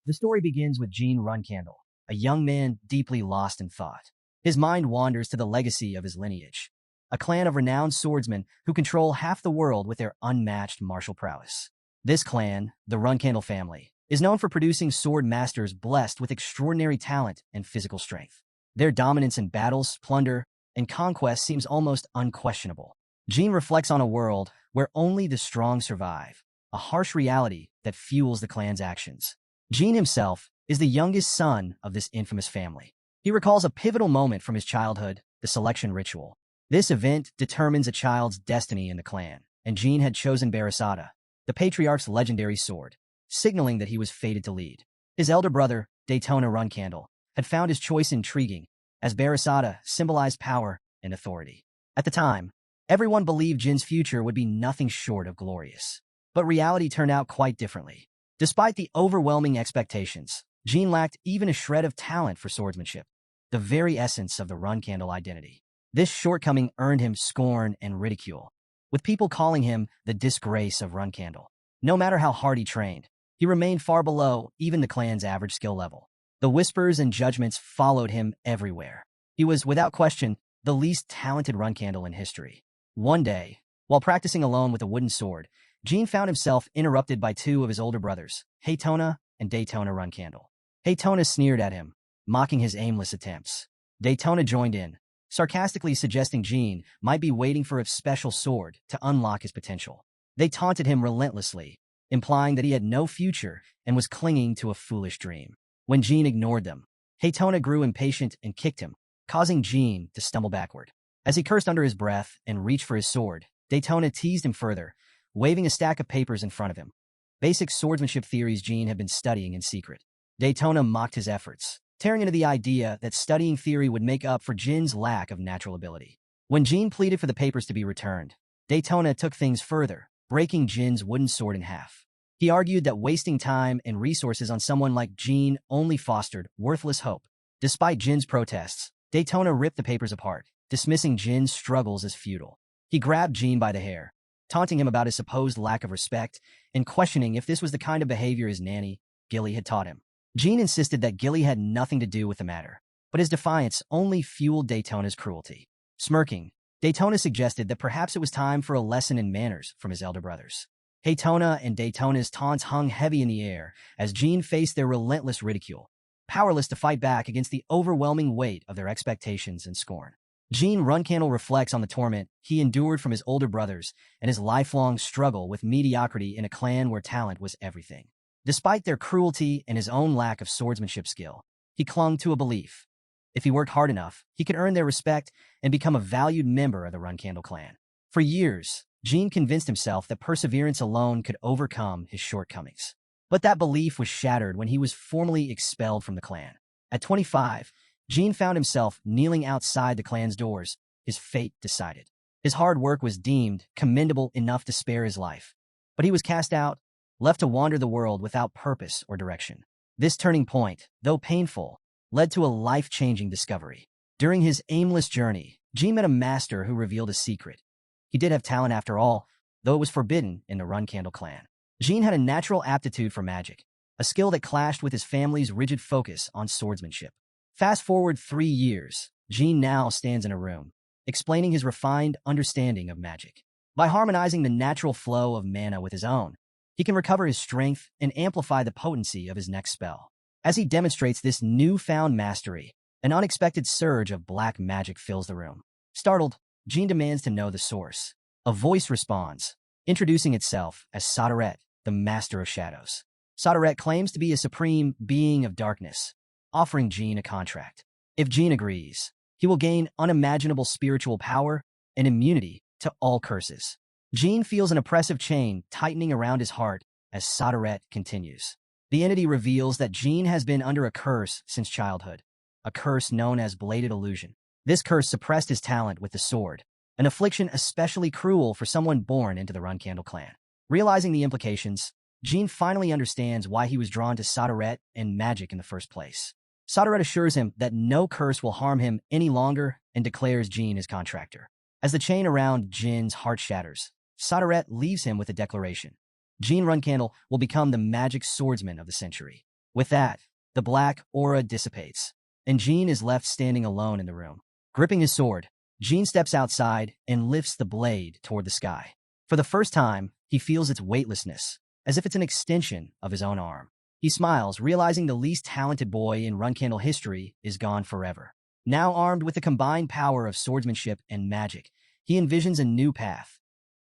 The story begins with Gene Runcandle, a young man deeply lost in thought. His mind wanders to the legacy of his lineage, a clan of renowned swordsmen who control half the world with their unmatched martial prowess. This clan, the Runcandle family, is known for producing sword masters blessed with extraordinary talent and physical strength. Their dominance in battles, plunder, and conquest seems almost unquestionable. Gene reflects on a world where only the strong survive, a harsh reality that fuels the clan's actions. Gene himself is the youngest son of this infamous family. He recalls a pivotal moment from his childhood, the selection ritual. This event determines a child's destiny in the clan, and Gene had chosen Barasada, the patriarch's legendary sword, signaling that he was fated to lead. His elder brother, Daytona Runcandle, had found his choice intriguing, as Barasada symbolized power and authority. At the time, everyone believed Jin's future would be nothing short of glorious. But reality turned out quite differently. Despite the overwhelming expectations, Gene lacked even a shred of talent for swordsmanship, the very essence of the Runcandle identity. This shortcoming earned him scorn and ridicule, with people calling him the disgrace of Runcandle. No matter how hard he trained, he remained far below even the clan's average skill level. The whispers and judgments followed him everywhere. He was, without question, the least talented Runcandle in history. One day, while practicing alone with a wooden sword, Gene found himself interrupted by two of his older brothers, Haytona and Daytona Runcandle. Haytona sneered at him, mocking his aimless attempts. Daytona joined in, sarcastically suggesting Gene might be waiting for a special sword to unlock his potential. They taunted him relentlessly, implying that he had no future and was clinging to a foolish dream. When Gene ignored them, Haytona grew impatient and kicked him, causing Gene to stumble backward. As he cursed under his breath and reached for his sword, Daytona teased him further, waving a stack of papers in front of him. Basic swordsmanship theories Gene had been studying in secret. Daytona mocked his efforts, tearing into the idea that studying theory would make up for Jin's lack of natural ability. When Gene pleaded for the papers to be returned, Daytona took things further, breaking Jin's wooden sword in half. He argued that wasting time and resources on someone like Gene only fostered worthless hope. Despite Jin's protests, Daytona ripped the papers apart, dismissing Jin's struggles as futile. He grabbed Gene by the hair, taunting him about his supposed lack of respect and questioning if this was the kind of behavior his nanny, Gilly, had taught him. Gene insisted that Gilly had nothing to do with the matter, but his defiance only fueled Daytona's cruelty. Smirking, Daytona suggested that perhaps it was time for a lesson in manners from his elder brothers. Haytona and Daytona's taunts hung heavy in the air as Gene faced their relentless ridicule, powerless to fight back against the overwhelming weight of their expectations and scorn. Gene Runcandle reflects on the torment he endured from his older brothers and his lifelong struggle with mediocrity in a clan where talent was everything. Despite their cruelty and his own lack of swordsmanship skill, he clung to a belief. If he worked hard enough, he could earn their respect and become a valued member of the Runcandle clan. For years, Gene convinced himself that perseverance alone could overcome his shortcomings. But that belief was shattered when he was formally expelled from the clan. At 25, Gene found himself kneeling outside the clan's doors, his fate decided. His hard work was deemed commendable enough to spare his life. But he was cast out, left to wander the world without purpose or direction. This turning point, though painful, led to a life-changing discovery. During his aimless journey, Gene met a master who revealed a secret. He did have talent after all, though it was forbidden in the Runcandle clan. Gene had a natural aptitude for magic, a skill that clashed with his family's rigid focus on swordsmanship. Fast forward 3 years, Gene now stands in a room, explaining his refined understanding of magic. By harmonizing the natural flow of mana with his own, he can recover his strength and amplify the potency of his next spell. As he demonstrates this newfound mastery, an unexpected surge of black magic fills the room. Startled, Gene demands to know the source. A voice responds, introducing itself as Sodaret, the Master of Shadows. Sodaret claims to be a supreme being of darkness, offering Gene a contract. If Gene agrees, he will gain unimaginable spiritual power and immunity to all curses. Gene feels an oppressive chain tightening around his heart as Sodaret continues. The entity reveals that Gene has been under a curse since childhood, a curse known as Bladed Illusion. This curse suppressed his talent with the sword, an affliction especially cruel for someone born into the Runcandle clan. Realizing the implications, Gene finally understands why he was drawn to Sodaret and magic in the first place. Sodaret assures him that no curse will harm him any longer and declares Gene his contractor. As the chain around Gene's heart shatters, Sodaret leaves him with a declaration. Gene Runcandle will become the magic swordsman of the century. With that, the black aura dissipates, and Jean is left standing alone in the room. Gripping his sword, Jean steps outside and lifts the blade toward the sky. For the first time, he feels its weightlessness, as if it's an extension of his own arm. He smiles, realizing the least talented boy in Runcandle history is gone forever. Now armed with the combined power of swordsmanship and magic, he envisions a new path,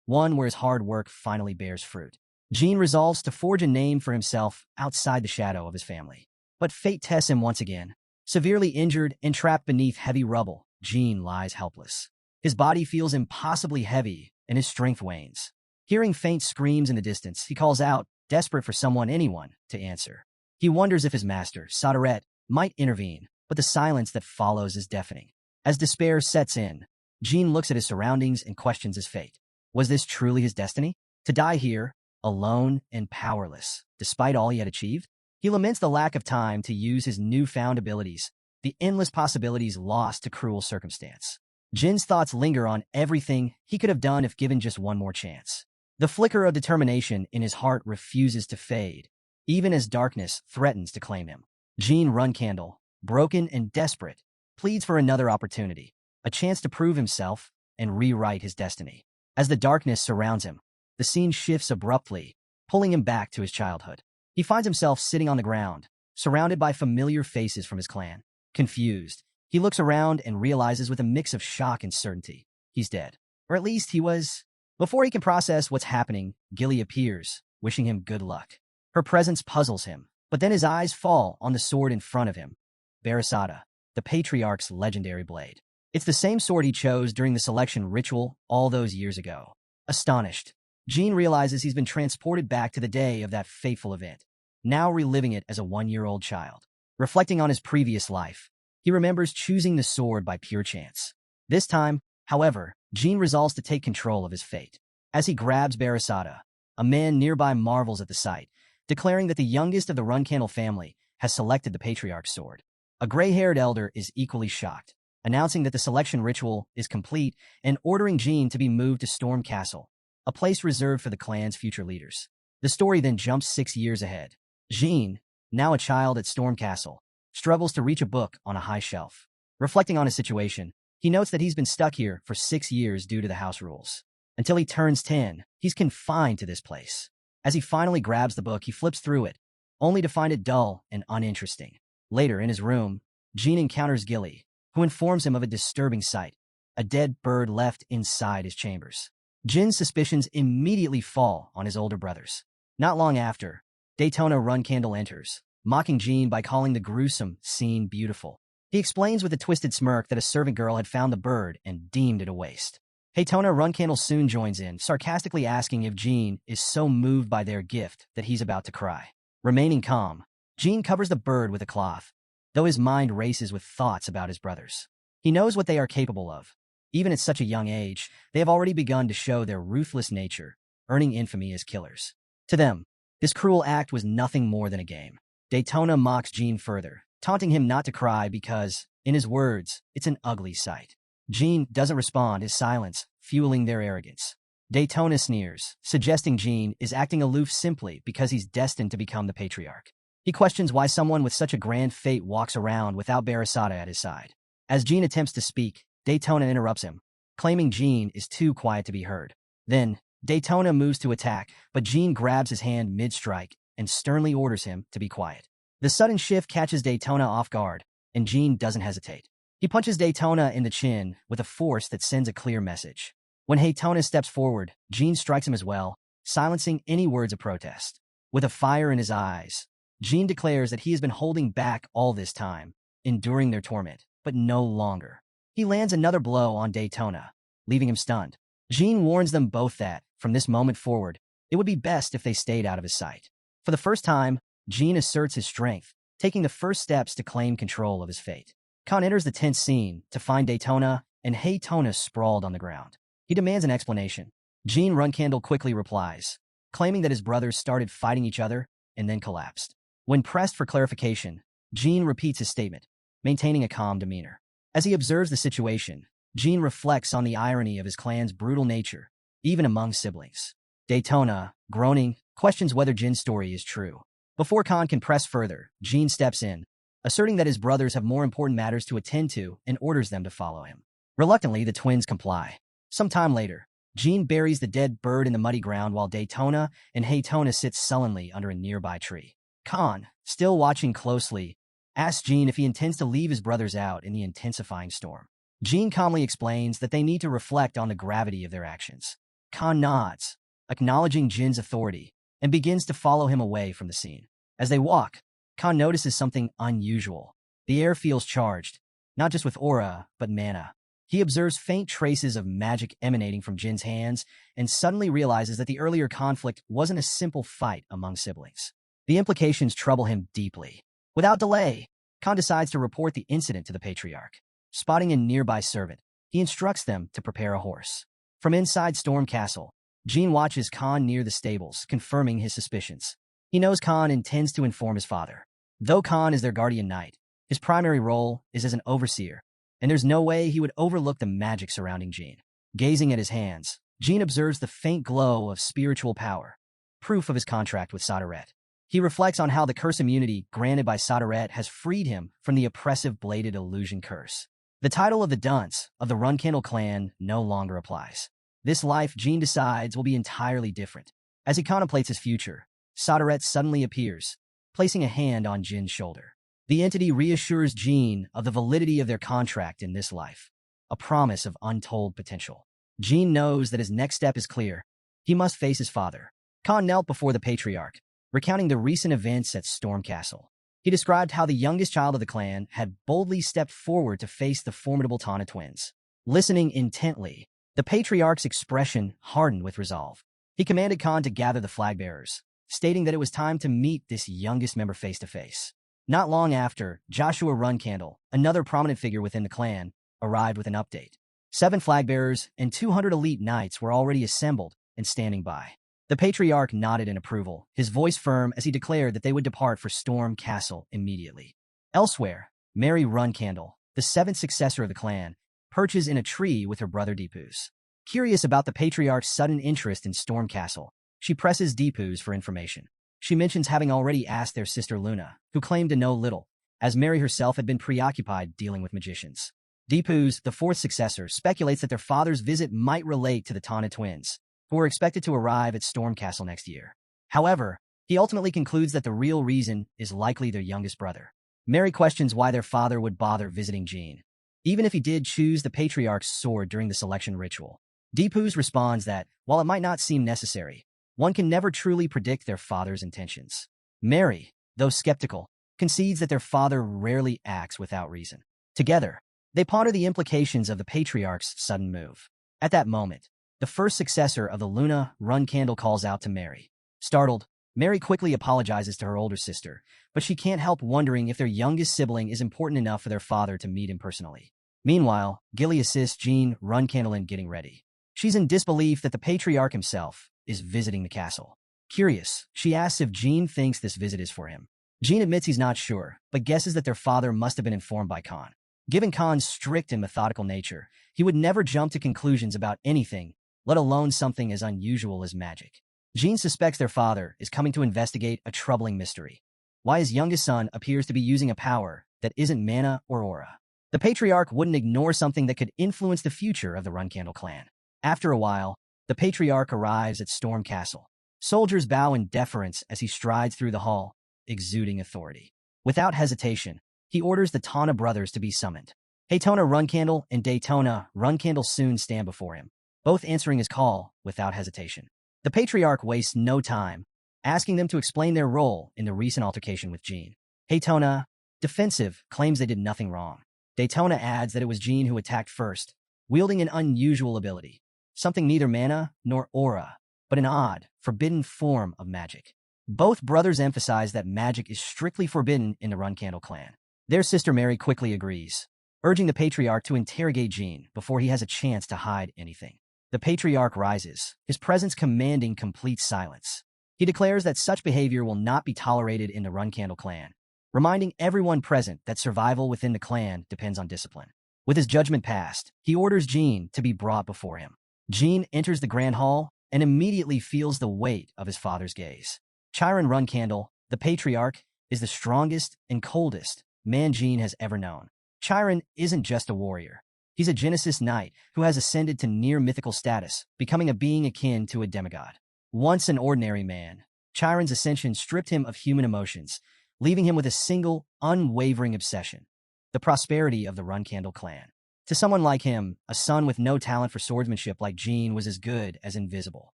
one where his hard work finally bears fruit. Jean resolves to forge a name for himself outside the shadow of his family. But fate tests him once again. Severely injured and trapped beneath heavy rubble, Jean lies helpless. His body feels impossibly heavy, and his strength wanes. Hearing faint screams in the distance, he calls out, desperate for anyone, to answer. He wonders if his master, Soderette, might intervene, but the silence that follows is deafening. As despair sets in, Jean looks at his surroundings and questions his fate. Was this truly his destiny? To die here, alone and powerless, despite all he had achieved? He laments the lack of time to use his newfound abilities, the endless possibilities lost to cruel circumstance. Jin's thoughts linger on everything he could have done if given just one more chance. The flicker of determination in his heart refuses to fade, even as darkness threatens to claim him. Jean Runcandle, broken and desperate, pleads for another opportunity, a chance to prove himself and rewrite his destiny. As the darkness surrounds him, the scene shifts abruptly, pulling him back to his childhood. He finds himself sitting on the ground, surrounded by familiar faces from his clan. Confused, he looks around and realizes with a mix of shock and certainty, he's dead. Or at least he was. Before he can process what's happening, Gilly appears, wishing him good luck. Her presence puzzles him, but then his eyes fall on the sword in front of him. Barasada, the patriarch's legendary blade. It's the same sword he chose during the selection ritual all those years ago. Astonished, Jean realizes he's been transported back to the day of that fateful event, now reliving it as a 1-year-old child. Reflecting on his previous life, he remembers choosing the sword by pure chance. This time, however, Jean resolves to take control of his fate. As he grabs Barasada, a man nearby marvels at the sight, declaring that the youngest of the Runcandle family has selected the patriarch's sword. A gray-haired elder is equally shocked, announcing that the selection ritual is complete and ordering Jean to be moved to Storm Castle, a place reserved for the clan's future leaders. The story then jumps 6 years ahead. Jean, now a child at Storm Castle, struggles to reach a book on a high shelf. Reflecting on his situation, he notes that he's been stuck here for 6 years due to the house rules. Until he turns 10, he's confined to this place. As he finally grabs the book, he flips through it, only to find it dull and uninteresting. Later, in his room, Jean encounters Gilly, who informs him of a disturbing sight, a dead bird left inside his chambers. Jin's suspicions immediately fall on his older brothers. Not long after, Daytona Runcandle enters, mocking Jean by calling the gruesome scene beautiful. He explains with a twisted smirk that a servant girl had found the bird and deemed it a waste. Daytona Runcandle soon joins in, sarcastically asking if Jean is so moved by their gift that he's about to cry. Remaining calm, Jean covers the bird with a cloth, though his mind races with thoughts about his brothers. He knows what they are capable of. Even at such a young age, they have already begun to show their ruthless nature, earning infamy as killers. To them, this cruel act was nothing more than a game. Daytona mocks Jean further, taunting him not to cry because, in his words, it's an ugly sight. Jean doesn't respond, his silence fueling their arrogance. Daytona sneers, suggesting Jean is acting aloof simply because he's destined to become the patriarch. He questions why someone with such a grand fate walks around without Barasada at his side. As Jean attempts to speak, Daytona interrupts him, claiming Jean is too quiet to be heard. Then, Daytona moves to attack, but Jean grabs his hand mid-strike and sternly orders him to be quiet. The sudden shift catches Daytona off guard, and Jean doesn't hesitate. He punches Daytona in the chin with a force that sends a clear message. When Daytona steps forward, Jean strikes him as well, silencing any words of protest. With a fire in his eyes, Jean declares that he has been holding back all this time, enduring their torment, but no longer. He lands another blow on Daytona, leaving him stunned. Jean warns them both that, from this moment forward, it would be best if they stayed out of his sight. For the first time, Jean asserts his strength, taking the first steps to claim control of his fate. Khan enters the tense scene to find Daytona and Daytona sprawled on the ground. He demands an explanation. Jean Runcandle quickly replies, claiming that his brothers started fighting each other and then collapsed. When pressed for clarification, Jean repeats his statement, maintaining a calm demeanor. As he observes the situation, Jean reflects on the irony of his clan's brutal nature, even among siblings. Daytona, groaning, questions whether Jin's story is true. Before Khan can press further, Jean steps in, asserting that his brothers have more important matters to attend to and orders them to follow him. Reluctantly, the twins comply. Some time later, Jean buries the dead bird in the muddy ground while Daytona and Haytona sit sullenly under a nearby tree. Khan, still watching closely, asks Jean if he intends to leave his brothers out in the intensifying storm. Jean calmly explains that they need to reflect on the gravity of their actions. Khan nods, acknowledging Jin's authority, and begins to follow him away from the scene. As they walk, Khan notices something unusual. The air feels charged, not just with aura, but mana. He observes faint traces of magic emanating from Jin's hands and suddenly realizes that the earlier conflict wasn't a simple fight among siblings. The implications trouble him deeply. Without delay, Khan decides to report the incident to the patriarch. Spotting a nearby servant, he instructs them to prepare a horse. From inside Storm Castle, Jean watches Khan near the stables, confirming his suspicions. He knows Khan intends to inform his father. Though Khan is their guardian knight, his primary role is as an overseer, and there's no way he would overlook the magic surrounding Jean. Gazing at his hands, Jean observes the faint glow of spiritual power, proof of his contract with Saderet. He reflects on how the curse immunity granted by Saderet has freed him from the oppressive bladed illusion curse. The title of the dunce of the Runcandle clan no longer applies. This life, Jean decides, will be entirely different. As he contemplates his future, Saderet suddenly appears, placing a hand on Jin's shoulder. The entity reassures Jean of the validity of their contract in this life, a promise of untold potential. Jean knows that his next step is clear. He must face his father. Khan knelt before the patriarch, recounting the recent events at Storm Castle. He described how the youngest child of the clan had boldly stepped forward to face the formidable Tana twins. Listening intently, the patriarch's expression hardened with resolve. He commanded Khan to gather the flag bearers, stating that it was time to meet this youngest member face to face. Not long after, Joshua Runcandle, another prominent figure within the clan, arrived with an update. 7 flag bearers and 200 elite knights were already assembled and standing by. The patriarch nodded in approval, his voice firm as he declared that they would depart for Storm Castle immediately. Elsewhere, Mary Runcandle, the 7th successor of the clan, perches in a tree with her brother Deepus. Curious about the patriarch's sudden interest in Storm Castle, she presses Deepus for information. She mentions having already asked their sister Luna, who claimed to know little, as Mary herself had been preoccupied dealing with magicians. Deepus, the 4th successor, speculates that their father's visit might relate to the Tana twins, who are expected to arrive at Storm Castle next year. However, he ultimately concludes that the real reason is likely their youngest brother. Mary questions why their father would bother visiting Jean, even if he did choose the patriarch's sword during the selection ritual. Deepus responds that, while it might not seem necessary, one can never truly predict their father's intentions. Mary, though skeptical, concedes that their father rarely acts without reason. Together, they ponder the implications of the patriarch's sudden move. At that moment, the 1st successor of the Luna Runcandle calls out to Mary. Startled, Mary quickly apologizes to her older sister, but she can't help wondering if their youngest sibling is important enough for their father to meet him personally. Meanwhile, Gilly assists Jean Runcandle in getting ready. She's in disbelief that the patriarch himself is visiting the castle. Curious, she asks if Jean thinks this visit is for him. Jean admits he's not sure, but guesses that their father must have been informed by Khan. Given Khan's strict and methodical nature, he would never jump to conclusions about anything, let alone something as unusual as magic. Jean suspects their father is coming to investigate a troubling mystery: why his youngest son appears to be using a power that isn't mana or aura. The patriarch wouldn't ignore something that could influence the future of the Runcandle clan. After a while, the patriarch arrives at Storm Castle. Soldiers bow in deference as he strides through the hall, exuding authority. Without hesitation, he orders the Tana brothers to be summoned. Haytona Runcandle and Daytona Runcandle soon stand before him, both answering his call without hesitation. The patriarch wastes no time, asking them to explain their role in the recent altercation with Jean. Haytona, defensive, claims they did nothing wrong. Daytona adds that it was Jean who attacked first, wielding an unusual ability, something neither mana nor aura, but an odd, forbidden form of magic. Both brothers emphasize that magic is strictly forbidden in the Runcandle clan. Their sister Mary quickly agrees, urging the patriarch to interrogate Jean before he has a chance to hide anything. The patriarch rises, his presence commanding complete silence. He declares that such behavior will not be tolerated in the Runcandle clan, reminding everyone present that survival within the clan depends on discipline. With his judgment passed, he orders Jean to be brought before him. Jean enters the grand hall and immediately feels the weight of his father's gaze. Chiron Runcandle, The patriarch is the strongest and coldest man Jean has ever known. Chiron isn't just a warrior. He's a Genesis knight who has ascended to near mythical status, becoming a being akin to a demigod. Once an ordinary man, Chiron's ascension stripped him of human emotions, leaving him with a single, unwavering obsession: the prosperity of the Runcandle clan. To someone like him, a son with no talent for swordsmanship like Jean was as good as invisible.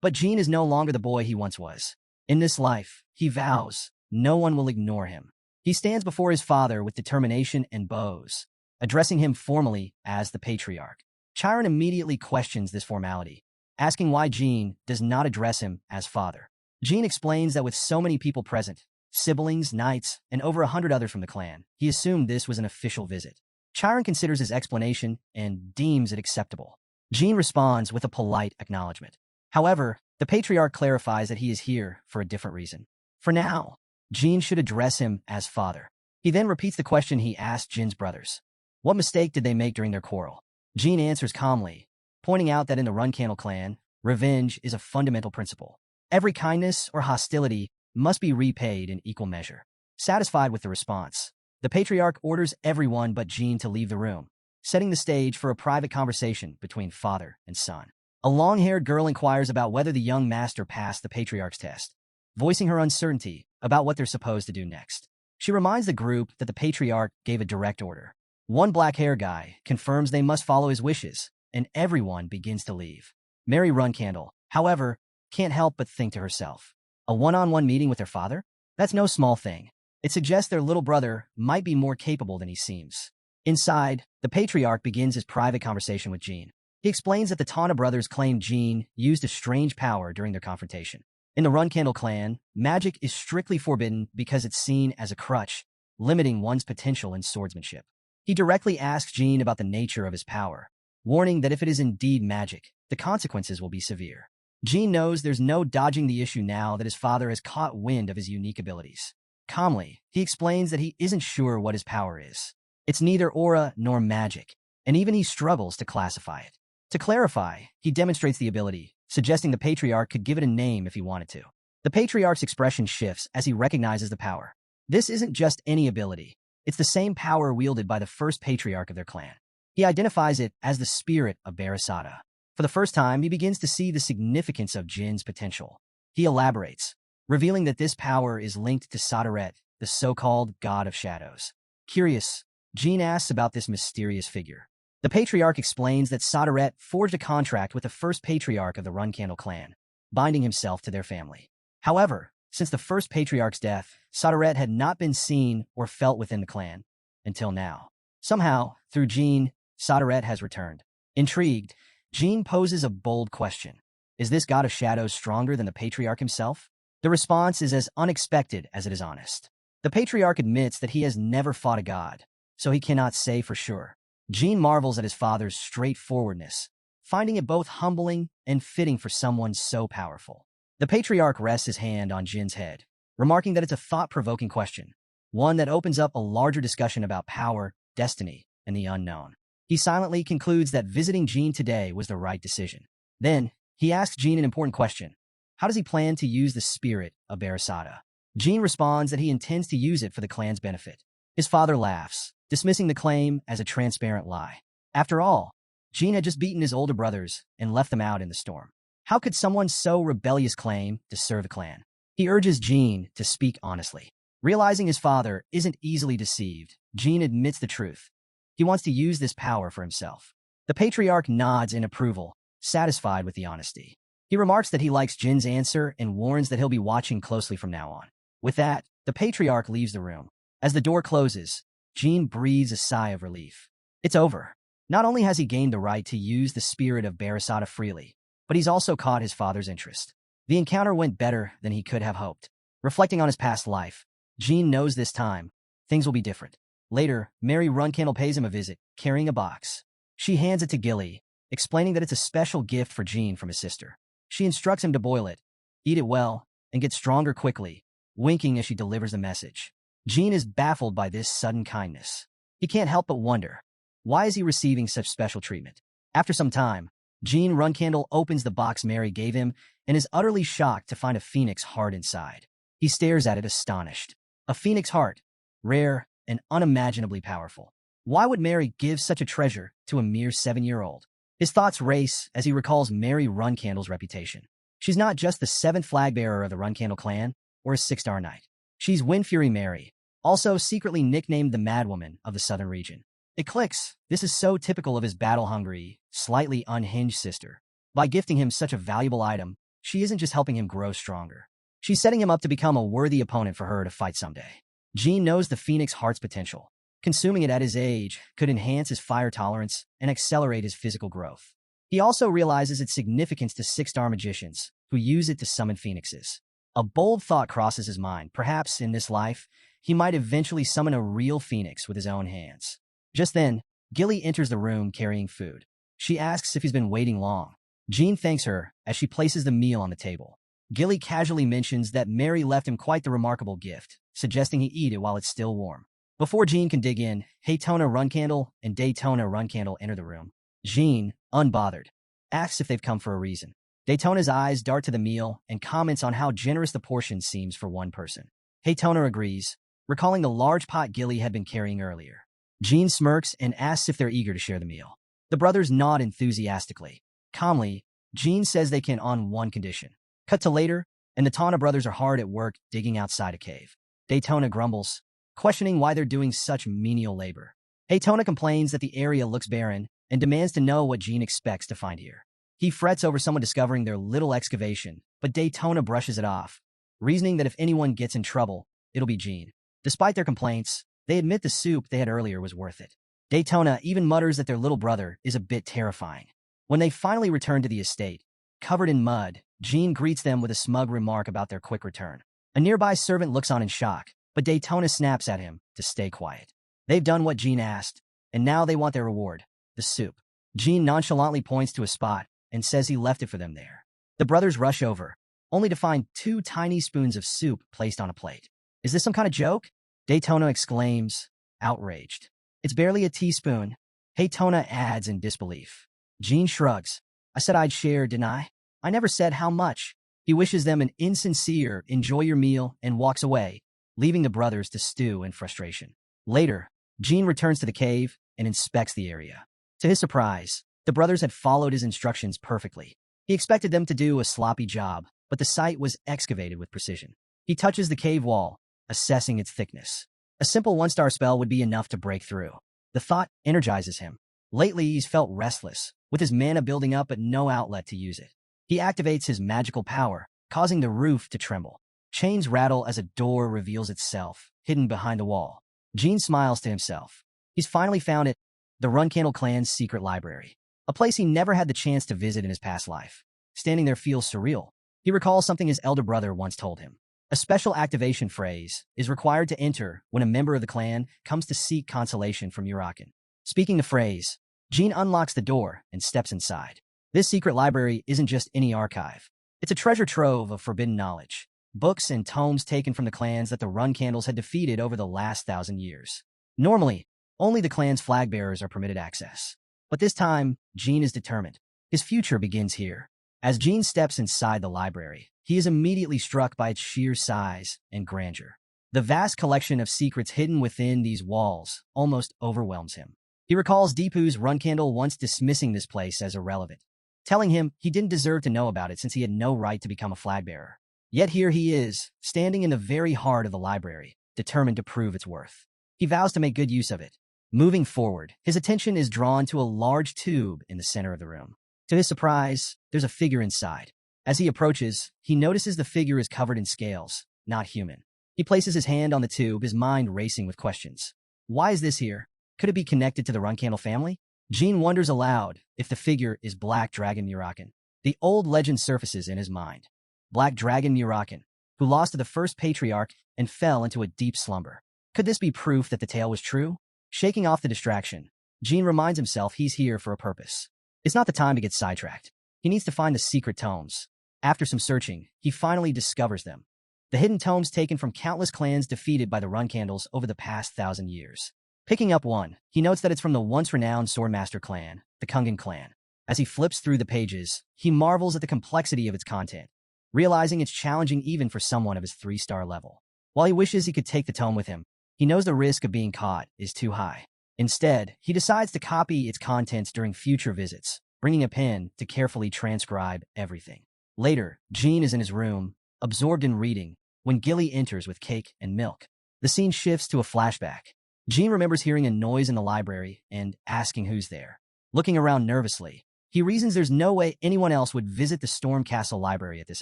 But Jean is no longer the boy he once was. In this life, he vows, no one will ignore him. He stands before his father with determination and bows, addressing him formally as the patriarch. Chiron immediately questions this formality, asking why Jean does not address him as father. Jean explains that with so many people present, siblings, knights, and over 100 others from the clan, he assumed this was an official visit. Chiron considers his explanation and deems it acceptable. Jean responds with a polite acknowledgement. However, the patriarch clarifies that he is here for a different reason. For now, Jean should address him as father. He then repeats the question he asked Jin's brothers. What mistake did they make during their quarrel? Jean answers calmly, pointing out that in the Runcandle clan, revenge is a fundamental principle. Every kindness or hostility must be repaid in equal measure. Satisfied with the response, the patriarch orders everyone but Jean to leave the room, setting the stage for a private conversation between father and son. A long-haired girl inquires about whether the young master passed the patriarch's test, voicing her uncertainty about what they're supposed to do next. She reminds the group that the patriarch gave a direct order. One black-haired guy confirms they must follow his wishes, and everyone begins to leave. Mary Runcandle, however, can't help but think to herself, a one-on-one meeting with their father? That's no small thing. It suggests their little brother might be more capable than he seems. Inside, the patriarch begins his private conversation with Jean. He explains that the Tana brothers claim Jean used a strange power during their confrontation. In the Runcandle clan, magic is strictly forbidden because it's seen as a crutch, limiting one's potential in swordsmanship. He directly asks Jean about the nature of his power, warning that if it is indeed magic, the consequences will be severe. Jean knows there's no dodging the issue now that his father has caught wind of his unique abilities. Calmly, he explains that he isn't sure what his power is. It's neither aura nor magic, and even he struggles to classify it. To clarify, he demonstrates the ability, suggesting the patriarch could give it a name if he wanted to. The patriarch's expression shifts as he recognizes the power. This isn't just any ability. It's the same power wielded by the first patriarch of their clan. He identifies it as the spirit of Barasata. For the first time, he begins to see the significance of Jin's potential. He elaborates, revealing that this power is linked to Sadaret, the so-called god of shadows. Curious, Jean asks about this mysterious figure. The patriarch explains that Sadaret forged a contract with the first patriarch of the Runcandle clan, binding himself to their family. However, since the first patriarch's death, Sadaret had not been seen or felt within the clan until now. Somehow, through Jean, Sadaret has returned. Intrigued, Jean poses a bold question. Is this god of shadows stronger than the patriarch himself? The response is as unexpected as it is honest. The patriarch admits that he has never fought a god, so he cannot say for sure. Jean marvels at his father's straightforwardness, finding it both humbling and fitting for someone so powerful. The patriarch rests his hand on Jin's head, remarking that it's a thought-provoking question, one that opens up a larger discussion about power, destiny, and the unknown. He silently concludes that visiting Jean today was the right decision. Then, he asks Jean an important question. How does he plan to use the spirit of Barasata? Jean responds that he intends to use it for the clan's benefit. His father laughs, dismissing the claim as a transparent lie. After all, Jean had just beaten his older brothers and left them out in the storm. How could someone so rebellious claim to serve the clan? He urges Jean to speak honestly. Realizing his father isn't easily deceived, Jean admits the truth. He wants to use this power for himself. The patriarch nods in approval, satisfied with the honesty. He remarks that he likes Jin's answer and warns that he'll be watching closely from now on. With that, the patriarch leaves the room. As the door closes, Jean breathes a sigh of relief. It's over. Not only has he gained the right to use the spirit of Barasata freely, but he's also caught his father's interest. The encounter went better than he could have hoped. Reflecting on his past life, Jean knows this time, things will be different. Later, Mary Runcandle pays him a visit, carrying a box. She hands it to Gilly, explaining that it's a special gift for Jean from his sister. She instructs him to boil it, eat it well, and get stronger quickly, winking as she delivers the message. Jean is baffled by this sudden kindness. He can't help but wonder, why is he receiving such special treatment? After some time, Jean Runcandle opens the box Mary gave him and is utterly shocked to find a phoenix hard inside. He stares at it astonished. A phoenix heart, rare and unimaginably powerful. Why would Mary give such a treasure to a mere 7-year-old? His thoughts race as he recalls Mary Runcandle's reputation. She's not just the 7th flag bearer of the Runcandle clan or a 6-star knight. She's Windfury Mary, also secretly nicknamed the Madwoman of the southern region. It clicks. This is so typical of his battle-hungry, slightly unhinged sister. By gifting him such a valuable item, she isn't just helping him grow stronger. She's setting him up to become a worthy opponent for her to fight someday. Jean knows the Phoenix Heart's potential. Consuming it at his age could enhance his fire tolerance and accelerate his physical growth. He also realizes its significance to 6-star magicians, who use it to summon phoenixes. A bold thought crosses his mind. Perhaps, in this life, he might eventually summon a real phoenix with his own hands. Just then, Gilly enters the room carrying food. She asks if he's been waiting long. Jean thanks her as she places the meal on the table. Gilly casually mentions that Mary left him quite the remarkable gift, suggesting he eat it while it's still warm. Before Jean can dig in, Haytona Runcandle and Daytona Runcandle enter the room. Jean, unbothered, asks if they've come for a reason. Daytona's eyes dart to the meal and comments on how generous the portion seems for one person. Haytona agrees, recalling the large pot Gilly had been carrying earlier. Jean smirks and asks if they're eager to share the meal. The brothers nod enthusiastically. Calmly, Jean says they can on one condition. Cut to later, and the Tana brothers are hard at work digging outside a cave. Daytona grumbles, questioning why they're doing such menial labor. Haytona complains that the area looks barren and demands to know what Jean expects to find here. He frets over someone discovering their little excavation, but Daytona brushes it off, reasoning that if anyone gets in trouble, it'll be Jean. Despite their complaints, they admit the soup they had earlier was worth it. Daytona even mutters that their little brother is a bit terrifying. When they finally return to the estate, covered in mud, Jean greets them with a smug remark about their quick return. A nearby servant looks on in shock, but Daytona snaps at him to stay quiet. They've done what Jean asked, and now they want their reward, the soup. Jean nonchalantly points to a spot and says he left it for them there. The brothers rush over, only to find 2 tiny spoons of soup placed on a plate. Is this some kind of joke? Daytona exclaims, outraged. It's barely a teaspoon. Haytona adds in disbelief. Jean shrugs. I said I'd share, didn't I? I never said how much. He wishes them an insincere, enjoy your meal, and walks away, leaving the brothers to stew in frustration. Later, Jean returns to the cave and inspects the area. To his surprise, the brothers had followed his instructions perfectly. He expected them to do a sloppy job, but the site was excavated with precision. He touches the cave wall, assessing its thickness. A simple 1-star spell would be enough to break through. The thought energizes him. Lately, he's felt restless, with his mana building up but no outlet to use it. He activates his magical power, causing the roof to tremble. Chains rattle as a door reveals itself, hidden behind the wall. Jean smiles to himself. He's finally found it, the Runcandle clan's secret library. A place he never had the chance to visit in his past life. Standing there feels surreal. He recalls something his elder brother once told him. A special activation phrase is required to enter when a member of the clan comes to seek consolation from mirakin. Speaking the phrase, Jean unlocks the door and steps inside. This secret library isn't just any archive. It's a treasure trove of forbidden knowledge. Books and tomes taken from the clans that the Runcandles had defeated over the last 1,000 years. Normally, only the clan's flag bearers are permitted access. But this time, Jean is determined. His future begins here. As Jean steps inside the library, he is immediately struck by its sheer size and grandeur. The vast collection of secrets hidden within these walls almost overwhelms him. He recalls Deepu's Runcandle once dismissing this place as irrelevant, telling him he didn't deserve to know about it since he had no right to become a flag bearer. Yet here he is, standing in the very heart of the library, determined to prove its worth. He vows to make good use of it. Moving forward, his attention is drawn to a large tube in the center of the room. To his surprise, there's a figure inside. As he approaches, he notices the figure is covered in scales, not human. He places his hand on the tube, his mind racing with questions. Why is this here? Could it be connected to the Runcandle family? Jean wonders aloud if the figure is Black Dragon Mirakin. The old legend surfaces in his mind. Black Dragon Mirakin, who lost to the first patriarch and fell into a deep slumber. Could this be proof that the tale was true? Shaking off the distraction, Jean reminds himself he's here for a purpose. It's not the time to get sidetracked. He needs to find the secret tomes. After some searching, he finally discovers them. The hidden tomes taken from countless clans defeated by the Runcandles over the past 1,000 years. Picking up one, he notes that it's from the once-renowned Swordmaster clan, the Kungan clan. As he flips through the pages, he marvels at the complexity of its content. realizing it's challenging even for someone of his 3-star level. While he wishes he could take the tome with him, he knows the risk of being caught is too high. Instead, he decides to copy its contents during future visits, bringing a pen to carefully transcribe everything. Later, Jean is in his room, absorbed in reading, when Gilly enters with cake and milk. The scene shifts to a flashback. Jean remembers hearing a noise in the library and asking who's there. Looking around nervously, he reasons there's no way anyone else would visit the Storm Castle library at this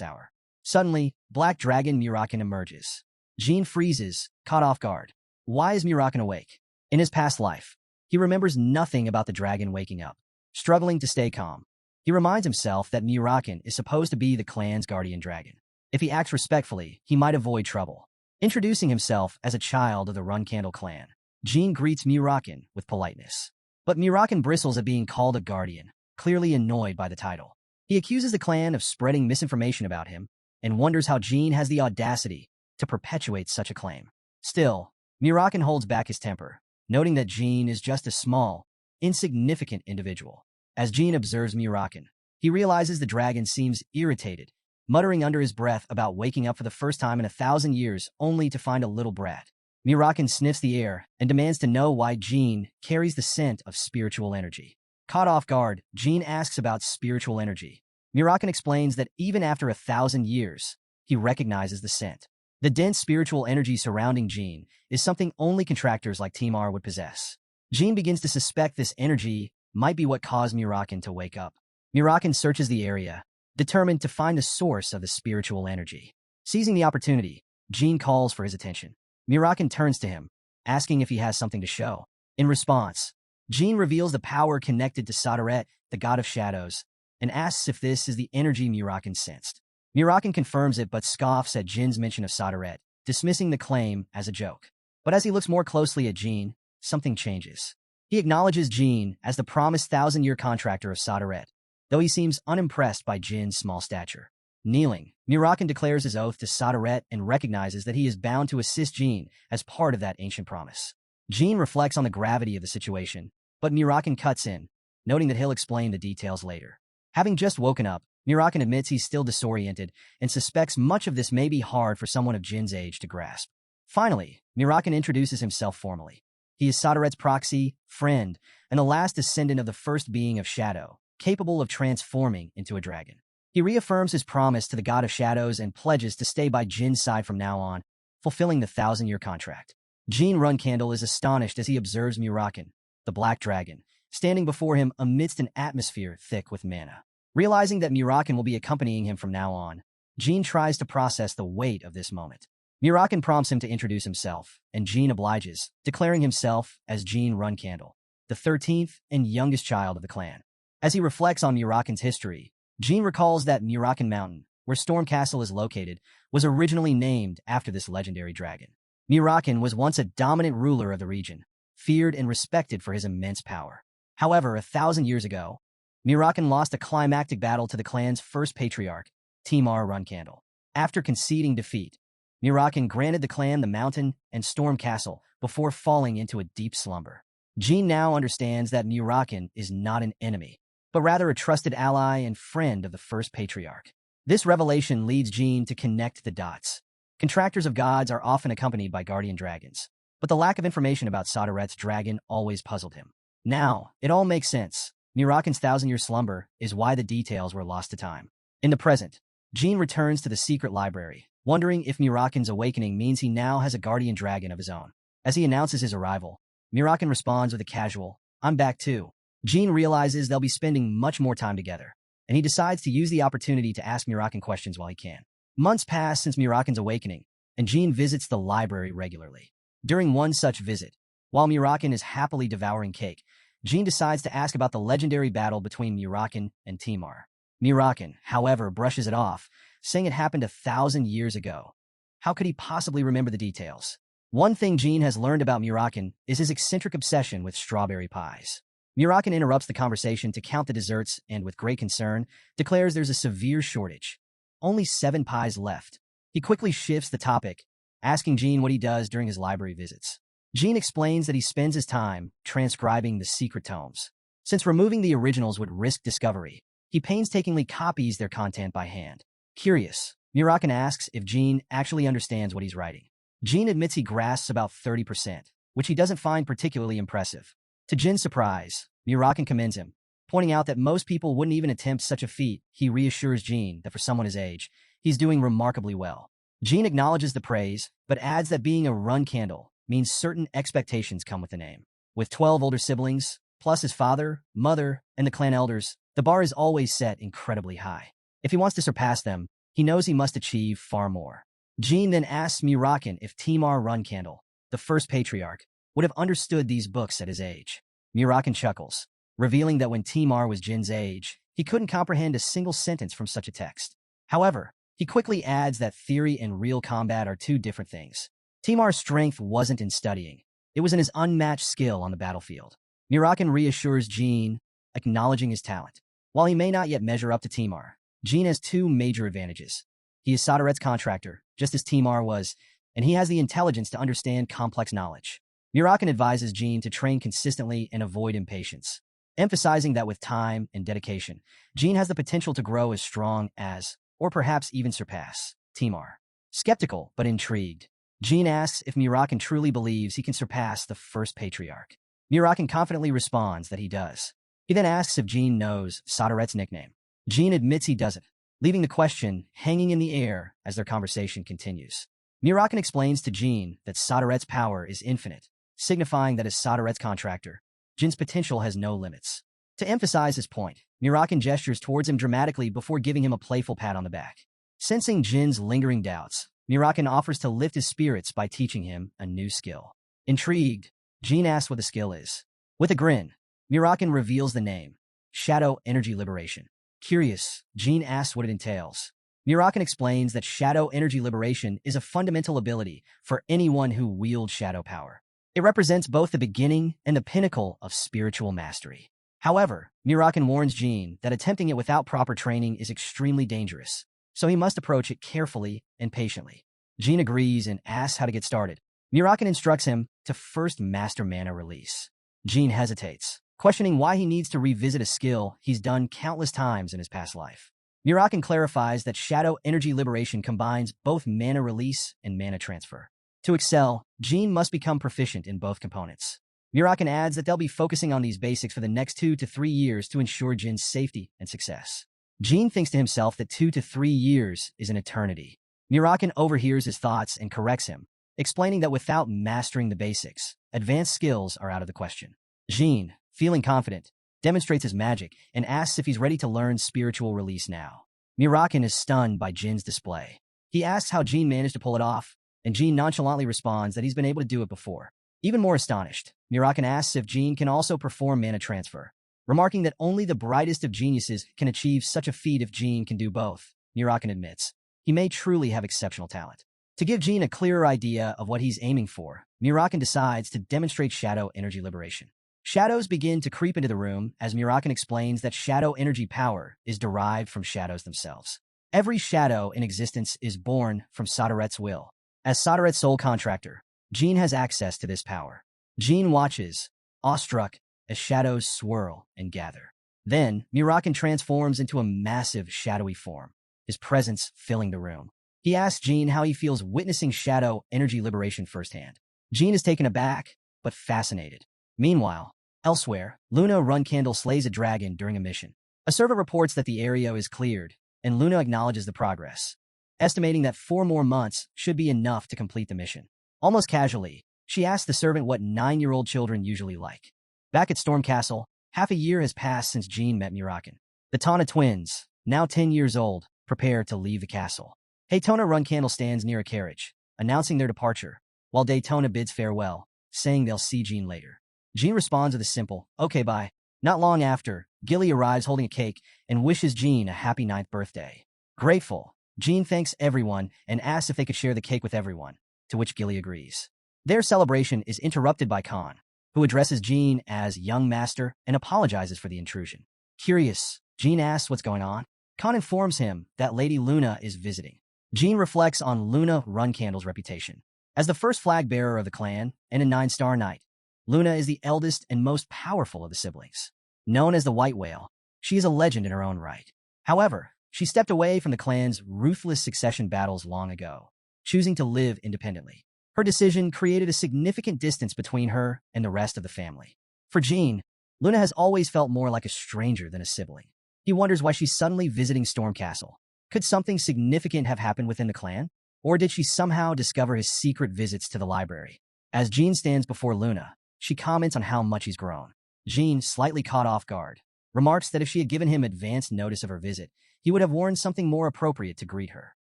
hour. Suddenly, Black Dragon Mirakin emerges. Jean freezes, caught off guard. Why is Mirakin awake? In his past life, he remembers nothing about the dragon waking up. Struggling to stay calm, he reminds himself that Mirakin is supposed to be the clan's guardian dragon. If he acts respectfully, he might avoid trouble. Introducing himself as a child of the Runcandle clan, Jean greets Mirakin with politeness. But Mirakin bristles at being called a guardian, clearly annoyed by the title. He accuses the clan of spreading misinformation about him and wonders how Jean has the audacity to perpetuate such a claim. Still, Mirakin holds back his temper, noting that Jean is just a small, insignificant individual. As Jean observes Mirakin, he realizes the dragon seems irritated, muttering under his breath about waking up for the first time in 1,000 years only to find a little brat. Mirakin sniffs the air and demands to know why Jean carries the scent of spiritual energy. Caught off guard, Jean asks about spiritual energy. Mirakin explains that even after 1,000 years, he recognizes the scent. The dense spiritual energy surrounding Jean is something only contractors like Timar would possess. Jean begins to suspect this energy might be what caused Mirakin to wake up. Mirakin searches the area, determined to find the source of the spiritual energy. Seizing the opportunity, Jean calls for his attention. Mirakin turns to him, asking if he has something to show. In response, Jean reveals the power connected to Sodaret, the god of shadows, and asks if this is the energy Mirakin sensed. Mirakin confirms it but scoffs at Jin's mention of Sodaret, dismissing the claim as a joke. But as he looks more closely at Jean, something changes. He acknowledges Jean as the promised 1,000-year contractor of Sodaret, though he seems unimpressed by Jin's small stature. Kneeling, Mirakin declares his oath to Sodaret and recognizes that he is bound to assist Jean as part of that ancient promise. Jean reflects on the gravity of the situation, but Mirakin cuts in, noting that he'll explain the details later. Having just woken up, Mirakin admits he's still disoriented and suspects much of this may be hard for someone of Jin's age to grasp. Finally, Mirakin introduces himself formally. He is Sodaret's proxy, friend, and the last descendant of the first being of Shadow, capable of transforming into a dragon. He reaffirms his promise to the god of shadows and pledges to stay by Jin's side from now on, fulfilling the 1,000-year contract. Jean Runcandle is astonished as he observes Mirakin, the black dragon, standing before him amidst an atmosphere thick with mana. Realizing that Mirakin will be accompanying him from now on, Jean tries to process the weight of this moment. Mirakin prompts him to introduce himself, and Jean obliges, declaring himself as Jean Runcandle, the 13th and youngest child of the clan. As he reflects on Mirakin's history, Jean recalls that Mirakin Mountain, where Storm Castle is located, was originally named after this legendary dragon. Mirakin was once a dominant ruler of the region, feared and respected for his immense power. However, 1,000 years ago, Mirakin lost a climactic battle to the clan's first patriarch, Timar Runcandle. After conceding defeat, Mirakin granted the clan the mountain and Storm Castle before falling into a deep slumber. Jean now understands that Mirakin is not an enemy, but rather a trusted ally and friend of the first patriarch. This revelation leads Jean to connect the dots. Contractors of gods are often accompanied by guardian dragons, but the lack of information about Sodaret's dragon always puzzled him. Now, it all makes sense. Mirakin's 1,000-year slumber is why the details were lost to time. In the present, Jean returns to the secret library, wondering if Mirakin's awakening means he now has a guardian dragon of his own. As he announces his arrival, Mirakin responds with a casual, "I'm back too." Jean realizes they'll be spending much more time together, and he decides to use the opportunity to ask Mirakin questions while he can. Months pass since Mirakin's awakening, and Jean visits the library regularly. During one such visit, while Mirakin is happily devouring cake, Jean decides to ask about the legendary battle between Mirakin and Timar. Mirakin, however, brushes it off, saying it happened 1,000 years ago. How could he possibly remember the details? One thing Jean has learned about Mirakin is his eccentric obsession with strawberry pies. Mirakin interrupts the conversation to count the desserts and, with great concern, declares there's a severe shortage. Only 7 pies left. He quickly shifts the topic, asking Jean what he does during his library visits. Jean explains that he spends his time transcribing the secret tomes. Since removing the originals would risk discovery, he painstakingly copies their content by hand. Curious, Mirakin asks if Jean actually understands what he's writing. Jean admits he grasps about 30%, which he doesn't find particularly impressive. To Jin's surprise, Mirakin commends him, pointing out that most people wouldn't even attempt such a feat. He reassures Jean that for someone his age, he's doing remarkably well. Jean acknowledges the praise, but adds that being a Runcandle means certain expectations come with the name. With 12 older siblings, plus his father, mother, and the clan elders, the bar is always set incredibly high. If he wants to surpass them, he knows he must achieve far more. Jean then asks Mirakin if Timar Runcandle, the first patriarch, would have understood these books at his age. Mirakin chuckles, revealing that when Timar was Jin's age, he couldn't comprehend a single sentence from such a text. However, he quickly adds that theory and real combat are two different things. Timar's strength wasn't in studying. It was in his unmatched skill on the battlefield. Mirakin reassures Jean, acknowledging his talent. While he may not yet measure up to Timar, Jean has two major advantages. He is Sodaret's contractor, just as Timar was, and he has the intelligence to understand complex knowledge. Mirakin advises Jean to train consistently and avoid impatience, emphasizing that with time and dedication, Jean has the potential to grow as strong as, or perhaps even surpass, Timar. Skeptical but intrigued, Jean asks if Mirakin truly believes he can surpass the first patriarch. Mirakin confidently responds that he does. He then asks if Jean knows Sodaret's nickname. Jean admits he doesn't, leaving the question hanging in the air as their conversation continues. Mirakin explains to Jean that Sodaret's power is infinite, signifying that as Sodaret's contractor, Jin's potential has no limits. To emphasize his point, Mirakin gestures towards him dramatically before giving him a playful pat on the back. Sensing Jin's lingering doubts, Mirakin offers to lift his spirits by teaching him a new skill. Intrigued, Jean asks what the skill is. With a grin, Mirakin reveals the name, Shadow Energy Liberation. Curious, Jean asks what it entails. Mirakin explains that Shadow Energy Liberation is a fundamental ability for anyone who wields shadow power. It represents both the beginning and the pinnacle of spiritual mastery. However, Mirakin warns Jean that attempting it without proper training is extremely dangerous, so he must approach it carefully and patiently. Jean agrees and asks how to get started. Mirakin instructs him to first master mana release. Jean hesitates, questioning why he needs to revisit a skill he's done countless times in his past life. Mirakin clarifies that Shadow Energy Liberation combines both mana release and mana transfer. To excel, Jean must become proficient in both components. Mirakin adds that they'll be focusing on these basics for the next 2 to 3 years to ensure Jin's safety and success. Jean thinks to himself that 2 to 3 years is an eternity. Mirakin overhears his thoughts and corrects him, explaining that without mastering the basics, advanced skills are out of the question. Jean, feeling confident, demonstrates his magic and asks if he's ready to learn spiritual release now. Mirakin is stunned by Jin's display. He asks how Jean managed to pull it off, and Jean nonchalantly responds that he's been able to do it before. Even more astonished, Mirakin asks if Jean can also perform mana transfer, remarking that only the brightest of geniuses can achieve such a feat if Jean can do both. Mirakin admits he may truly have exceptional talent. To give Jean a clearer idea of what he's aiming for, Mirakin decides to demonstrate Shadow Energy Liberation. Shadows begin to creep into the room as Mirakin explains that shadow energy power is derived from shadows themselves. Every shadow in existence is born from Sodaret's will. As Sodaret's sole contractor, Jean has access to this power. Jean watches, awestruck, as shadows swirl and gather. Then, Mirakin transforms into a massive shadowy form, his presence filling the room. He asks Jean how he feels witnessing shadow energy liberation firsthand. Jean is taken aback, but fascinated. Meanwhile, elsewhere, Luna Runcandle slays a dragon during a mission. A servant reports that the area is cleared, and Luna acknowledges the progress, estimating that 4 more months should be enough to complete the mission. Almost casually, she asks the servant what 9-year-old children usually like. Back at Storm Castle, half a year has passed since Jean met Mirakin. The Tana twins, now 10 years old, prepare to leave the castle. Haytona Runcandle stands near a carriage, announcing their departure, while Daytona bids farewell, saying they'll see Jean later. Jean responds with a simple, "Okay, bye." Not long after, Gilly arrives holding a cake and wishes Jean a happy 9th birthday. Grateful, Jean thanks everyone and asks if they could share the cake with everyone, to which Gilly agrees. Their celebration is interrupted by Khan, who addresses Jean as young master and apologizes for the intrusion. Curious, Jean asks what's going on. Khan informs him that Lady Luna is visiting. Jean reflects on Luna Runcandle's reputation. As the first flag bearer of the clan and a 9-star knight, Luna is the eldest and most powerful of the siblings. Known as the White Whale, she is a legend in her own right. However, She stepped away from the clan's ruthless succession battles long ago, choosing to live independently. Her decision created a significant distance between her and the rest of the family. For Jean, Luna has always felt more like a stranger than a sibling. He wonders why she's suddenly visiting Stormcastle. Could something significant have happened within the clan? Or did she somehow discover his secret visits to the library? As Jean stands before Luna, she comments on how much he's grown. Jean, slightly caught off guard, remarks that if she had given him advance notice of her visit, he would have worn something more appropriate to greet her.